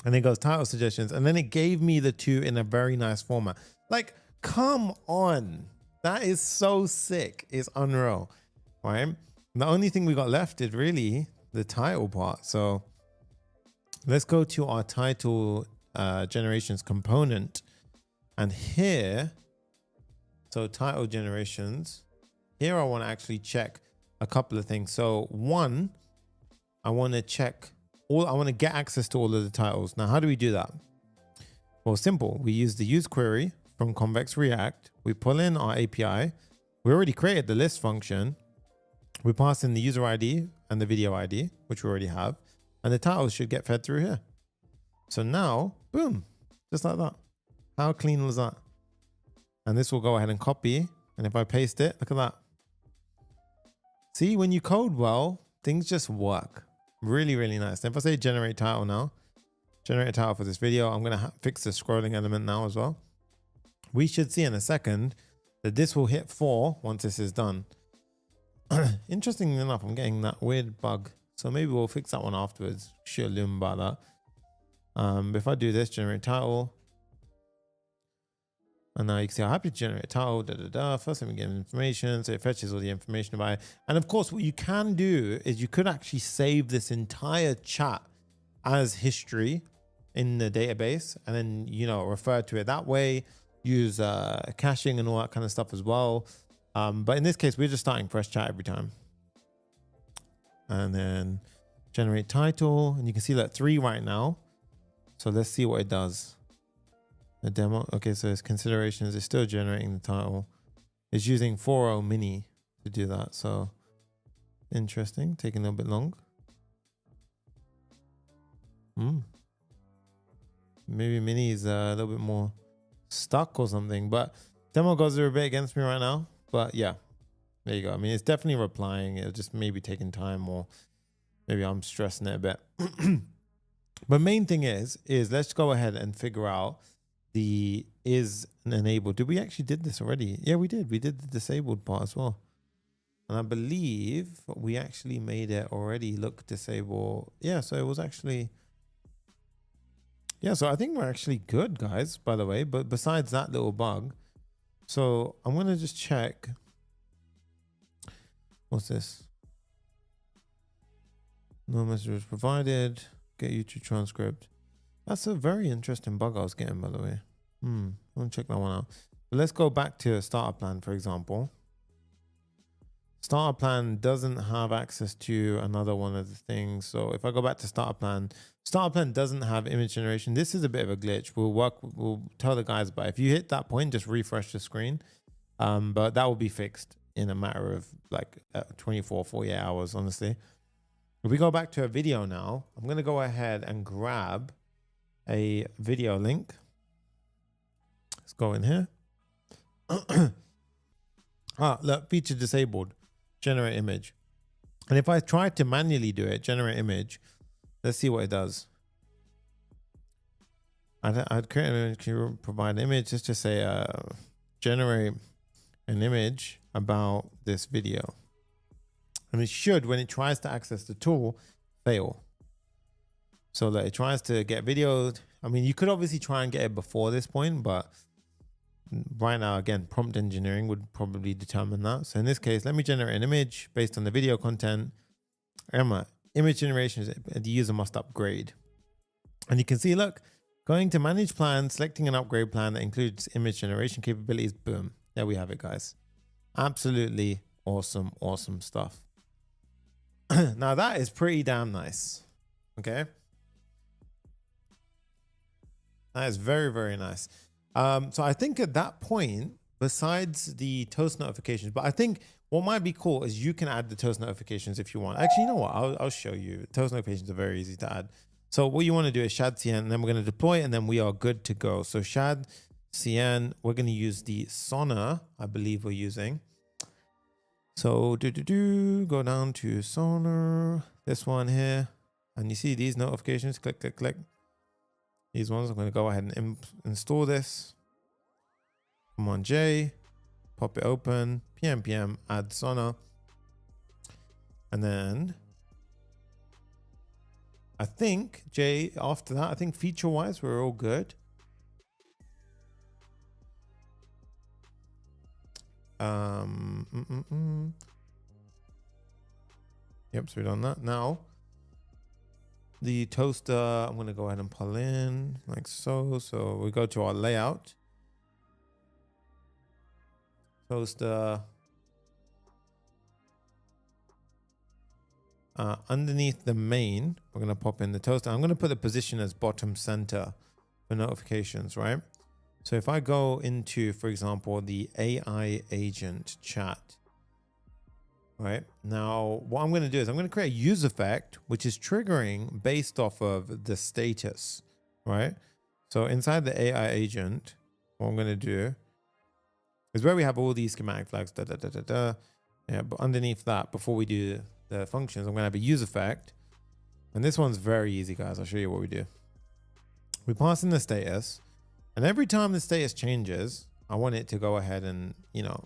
And it goes title suggestions. And then it gave me the 2 in a very nice format. Like, come on. That is so sick. It's unreal, right? The only thing we got left is really the title part. So let's go to our title generations component. And here, so title generations, here I want to actually check a couple of things. So one, I want to check I want to get access to all of the titles. Now, how do we do that? Well, simple. We use the use query from Convex React. We pull in our API. We already created the list function. We pass in the user ID and the video ID, which we already have. And the titles should get fed through here. So now, boom, just like that. How clean was that? And this will go ahead and copy. And if I paste it, look at that. See, when you code well, things just work. Really, really nice. And if I say generate title now, generate a title for this video, I'm going to fix the scrolling element now as well. We should see in a second that this will hit 4 once this is done. Interestingly enough, I'm getting that weird bug. So maybe we'll fix that one afterwards. Shit, loom about that. But if I do this, generate title. And now you can see I'm happy to generate a title. First, let me get information. So it fetches all the information about it. And of course, what you can do is you could actually save this entire chat as history in the database and then, you know, refer to it that way, use caching and all that kind of stuff as well. But in this case, we're just starting fresh chat every time. And then Generate title, and you can see that 3 right now. So let's see what it does. The demo. Okay, so its considerations is still generating the title. It's using 4.0 mini to do that. So interesting, taking a little bit long. Maybe mini is a little bit more stuck or something, but demo goes a bit against me right now. But yeah, there you go. I mean, it's definitely replying. It'll just maybe taking time, or maybe I'm stressing it a bit. But main thing is let's go ahead and figure out the is enabled. Did we actually did this already? Yeah, we did. We did the disabled part as well. And I believe we actually made it already look disabled. Yeah, so it was actually, yeah, so I think we're actually good, guys, by the way. But besides that little bug, so I'm going to just check. What's this? No message was provided. Get you to transcript. That's a very interesting bug I was getting, by the way. I'm going to check that one out. But let's go back to a starter plan, for example. Starter plan doesn't have access to another one of the things. So if I go back to starter plan doesn't have image generation. This is a bit of a glitch. We'll tell the guys about it. If you hit that point, just refresh the screen. But that will be fixed in a matter of like 24, 48 hours, honestly. If we go back to a video now, I'm going to go ahead and grab a video link. Let's go in here. Look, feature disabled, generate image. And if I try to manually do it, generate image, let's see what it does. I'd create an image, can you provide an image? Let's just say generate an image about this video. And it should, when it tries to access the tool, fail. So that it tries to get video. I mean, you could obviously try and get it before this point, but right now, again, prompt engineering would probably determine that. So in this case, let me generate an image based on the video content. Image generation, the user must upgrade. And you can see, look, going to manage plan, selecting an upgrade plan that includes image generation capabilities. Boom. There we have it, guys. Absolutely awesome, awesome stuff. Now that is pretty damn nice. Okay. That is very, very nice. So I think at that point, besides the toast notifications, but I think what might be cool is you can add the toast notifications if you want. Actually, you know what? I'll show you. Toast notifications are very easy to add. So what you want to do is shad cn, and then we're going to deploy, and then we are good to go. So shad cn, we're going to use the Sonar, I believe we're using. So go down to Sonar, this one here, and you see these notifications, click, click, click. These ones, I'm going to go ahead and install this. Command J, pop it open, PM, add Sonar. And then I think J, after that, I think feature wise, we're all good. Yep, so we've done that. Now, the toaster, I'm going to go ahead and pull in like so. So we go to our layout. Toaster. Underneath the main, we're going to pop in the toaster. I'm going to put the position as bottom center for notifications, right? So if I go into, for example, the AI agent chat, right? Now, what I'm going to do is I'm going to create a use effect, which is triggering based off of the status, right? So inside the AI agent, what I'm going to do is where we have all these schematic flags, Yeah, but underneath that, before we do the functions, I'm going to have a use effect. And this one's very easy, guys. I'll show you what we do. We pass in the status. And every time the status changes, I want it to go ahead and, you know,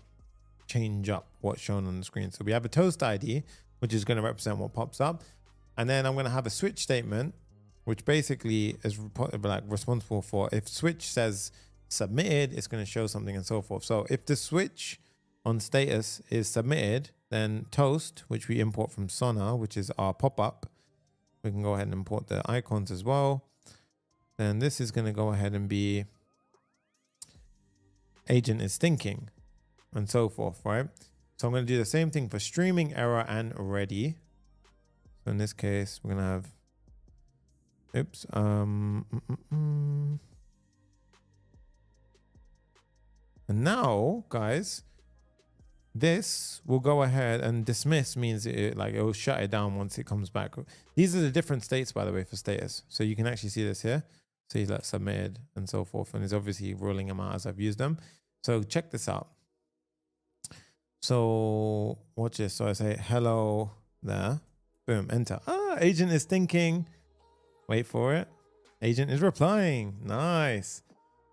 change up what's shown on the screen. So we have a toast ID, which is going to represent what pops up. And then I'm going to have a switch statement, which basically is like responsible for if switch says submitted, it's going to show something and so forth. So if the switch on status is submitted, then toast, which we import from Sonar, which is our pop-up, we can go ahead and import the icons as well. Then this is going to go ahead and be agent is thinking and so forth, right? So I'm going to do the same thing for streaming error and ready. So in this case, we're going to have, oops. And now, guys, this will go ahead and dismiss means it will shut it down once it comes back. These are the different states, by the way, for status. So you can actually see this here. So he's like submitted and so forth. And it's obviously ruling them out as I've used them. So check this out. So watch this. So I say hello there. Boom, enter. Ah, agent is thinking. Wait for it. Agent is replying. Nice.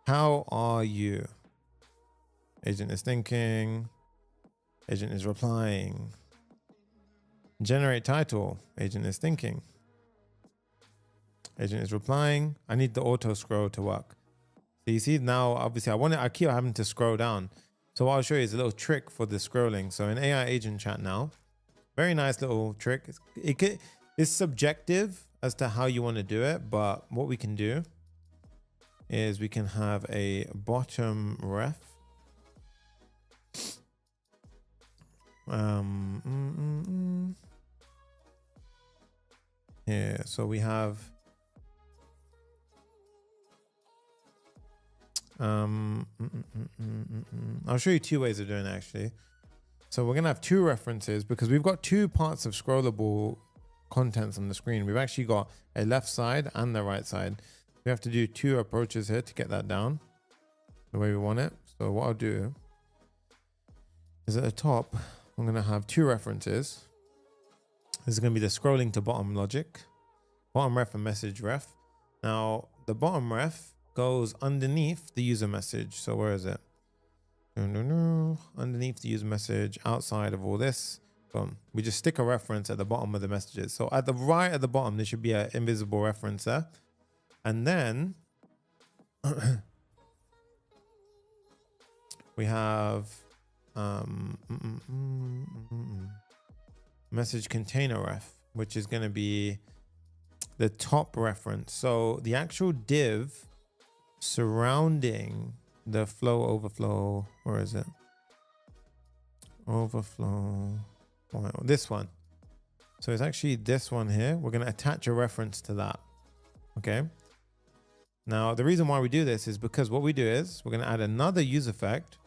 How are you? Agent is thinking. Agent is replying. Generate title. Agent is thinking. Agent is replying. I need the auto scroll to work. So you see now, obviously I keep having to scroll down. So what I'll show you is a little trick for the scrolling. So in AI agent chat now, very nice little trick. It's subjective as to how you want to do it, but what we can do is we can have a bottom ref. Yeah, so we have I'll show you two ways of doing it actually. So we're gonna have two references because we've got two parts of scrollable contents on the screen. We've actually got a left side and the right side. We have to do two approaches here to get that down the way we want it. So what I'll do is at the top, I'm gonna have two references. This is gonna be the scrolling to bottom logic, bottom ref and message ref. Now the bottom ref goes underneath the user message. So where is it? Underneath the user message, outside of all this. Boom. We just stick a reference at the bottom of the messages. So at the right at the bottom, there should be an invisible reference there. And then we have message container ref, which is going to be the top reference. So the actual div surrounding the flow overflow, where is it? Overflow, this one. So it's actually this one here. We're going to attach a reference to that. Okay. Now the reason why we do this is because what we do is we're going to add another use effect.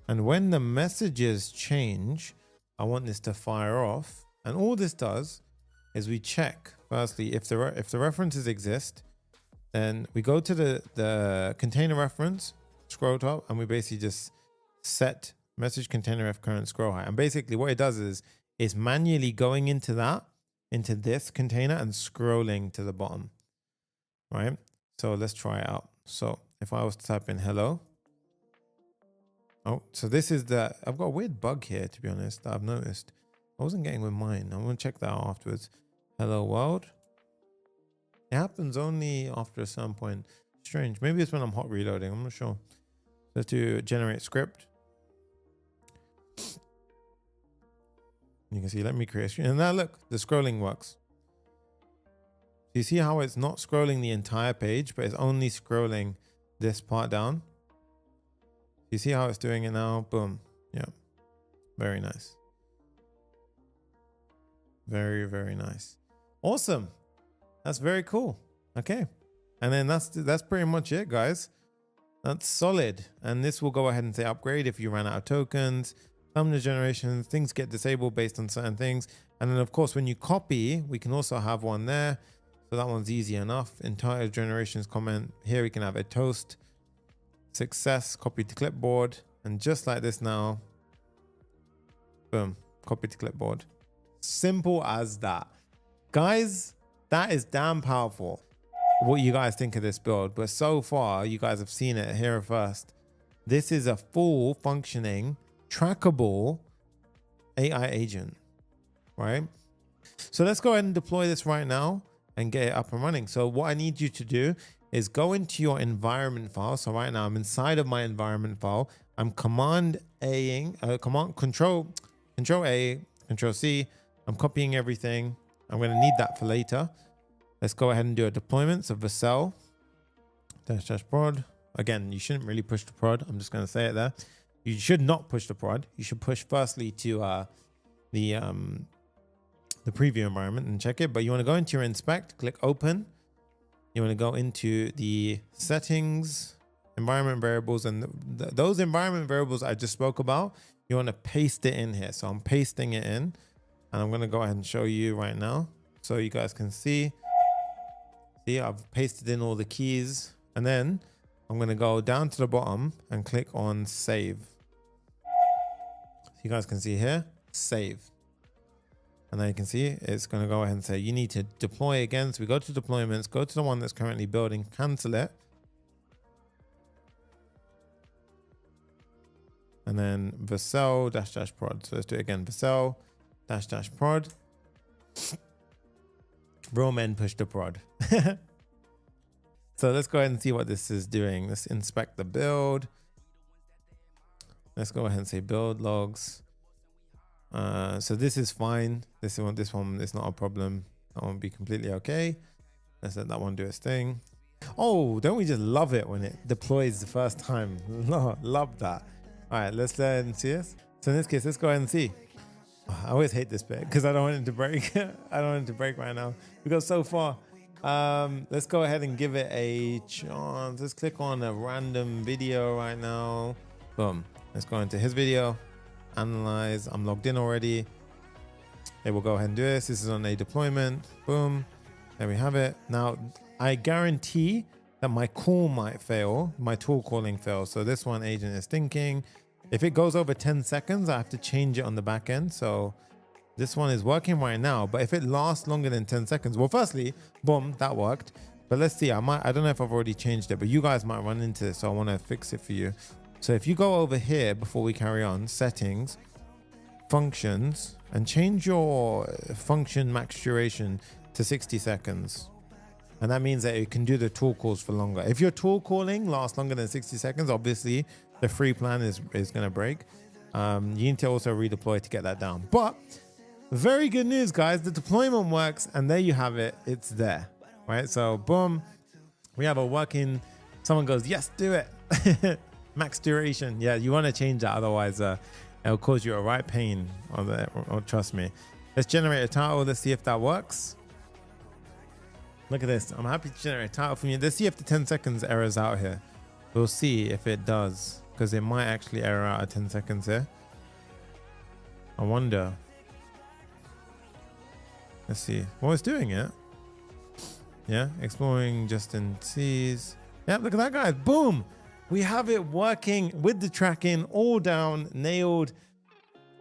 And when the messages change, I want this to fire off. And all this does is we check firstly if the references exist, then we go to the container reference, scroll top, and we basically just set message container ref current scroll height. And basically what it does is it's manually going into this container and scrolling to the bottom, right? So let's try it out. So if I was to type in hello. Oh, so this is I've got a weird bug here, to be honest, that I've noticed. I wasn't getting with mine. I'm going to check that out afterwards. Hello world. It happens only after a certain point. Strange. Maybe it's when I'm hot reloading. I'm not sure. Let's do generate script. You can see, let me create a screen. And now look, the scrolling works. So you see how it's not scrolling the entire page, but it's only scrolling this part down. You see how it's doing it now? Boom. Yeah. Very nice. Very, very nice. Awesome. That's very cool. Okay. And then that's pretty much it, guys. That's solid. And this will go ahead and say upgrade if you ran out of tokens. Thumbnail generation, things get disabled based on certain things. And then of course, when you copy, we can also have one there. So that one's easy enough. Entire generations comment. Here we can have a toast. Success, copy to clipboard. And just like this now, boom, copy to clipboard. Simple as that. Guys, that is damn powerful. What you guys think of this build, but so far you guys have seen it here first. This is a full functioning, trackable AI agent, right? So let's go ahead and deploy this right now and get it up and running. So what I need you to do is go into your environment file. So right now I'm inside of my environment file. I'm control A, control C. I'm copying everything. I'm going to need that for later. Let's go ahead and do a deployment. So Vercel -- prod. Again, you shouldn't really push the prod. I'm just going to say it there. you should not push the prod. You should push firstly to the preview environment and check it. But you want to go into your inspect, click open. You want to go into the settings, environment variables, and those environment variables I just spoke about, you want to paste it in here. So I'm pasting it in, and I'm going to go ahead and show you right now so you guys can see. See, I've pasted in all the keys, and then I'm going to go down to the bottom and click on save. So you guys can see here, save. And then you can see it's going to go ahead and say you need to deploy again. So we go to deployments, go to the one that's currently building, cancel it. And then Vercel -- prod. So let's do it again. Vercel -- prod. Roman push the prod. So let's go ahead and see what this is doing. Let's inspect the build. Let's go ahead and say build logs. So this is fine. This one is not a problem. That one will be completely okay. Let's let that one do its thing. Oh, don't we just love it when it deploys the first time? Love that. All right, let's see this. So in this case, let's go ahead and see. I always hate this bit because I don't want it to break. I don't want it to break right now. We go so far. Let's go ahead and give it a chance. Let's click on a random video right now. Boom. Let's go into his video. Analyze. I'm logged in already. It will go ahead and do this. This is on a deployment. Boom. There we have it. Now, I guarantee that my call might fail. My tool calling fails. So this one agent is thinking. If it goes over 10 seconds, I have to change it on the back end. So this one is working right now. But if it lasts longer than 10 seconds, well, firstly, boom, that worked. But let's see. I don't know if I've already changed it, but you guys might run into this. So I want to fix it for you. So if you go over here before we carry on, settings, functions, and change your function max duration to 60 seconds. And that means that it can do the tool calls for longer. If your tool calling lasts longer than 60 seconds, obviously the free plan is going to break. You need to also redeploy to get that down. But very good news, guys. The deployment works, and there you have it. It's there, right? So boom, we have a working. Someone goes, yes, do it. Max duration. Yeah, you want to change that. Otherwise, it'll cause you a right pain. Trust me. Let's generate a title. Let's see if that works. Look at this. I'm happy to generate a title from you. Let's see if the 10 seconds errors out here. We'll see if it does, because it might actually error out at 10 seconds here. I wonder. Let's see. Well, it's doing it. Yeah, exploring Justin C's. Yeah, look at that, guys. Boom. We have it working with the tracking all down, nailed.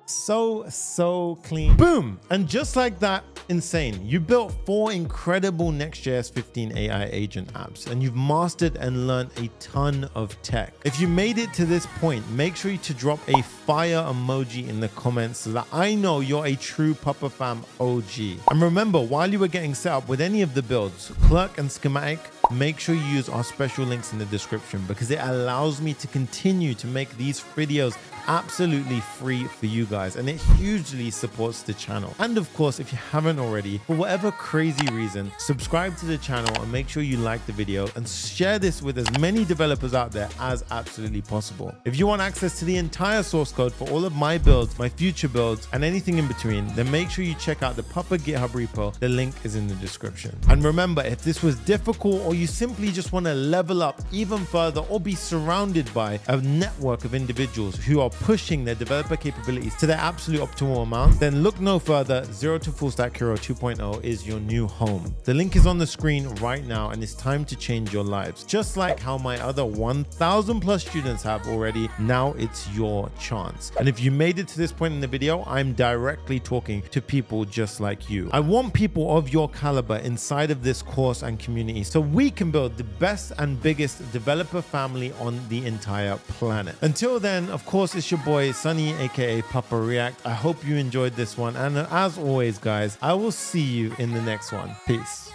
So clean. Boom. And just like that, insane. You built 4 incredible Next.js 15 AI agent apps, and you've mastered and learned a ton of tech. If you made it to this point, make sure to drop a fire emoji in the comments so that I know you're a true Papa Fam OG. And remember, while you were getting set up with any of the builds, Clerk and Schematic, make sure you use our special links in the description, because it allows me to continue to make these videos absolutely free for you guys, and it hugely supports the channel. And of course, if you haven't already, for whatever crazy reason, subscribe to the channel and make sure you like the video and share this with as many developers out there as absolutely possible. If you want access to the entire source code for all of my builds, my future builds, and anything in between, then make sure you check out the Papa GitHub repo. The link is in the description. And remember, if this was difficult, or you simply just want to level up even further, or be surrounded by a network of individuals who are pushing their developer capabilities to their absolute optimal amount, then look no further. Zero to Full Stack Hero 2.0 is your new home. The link is on the screen right now, and it's time to change your lives. Just like how my other 1,000 plus students have already, now it's your chance. And if you made it to this point in the video, I'm directly talking to people just like you. I want people of your caliber inside of this course and community, so we can build the best and biggest developer family on the entire planet. Until then, of course, it's your boy Sunny, aka Papa React. I hope you enjoyed this one, and as always, guys, I will see you in the next one. Peace.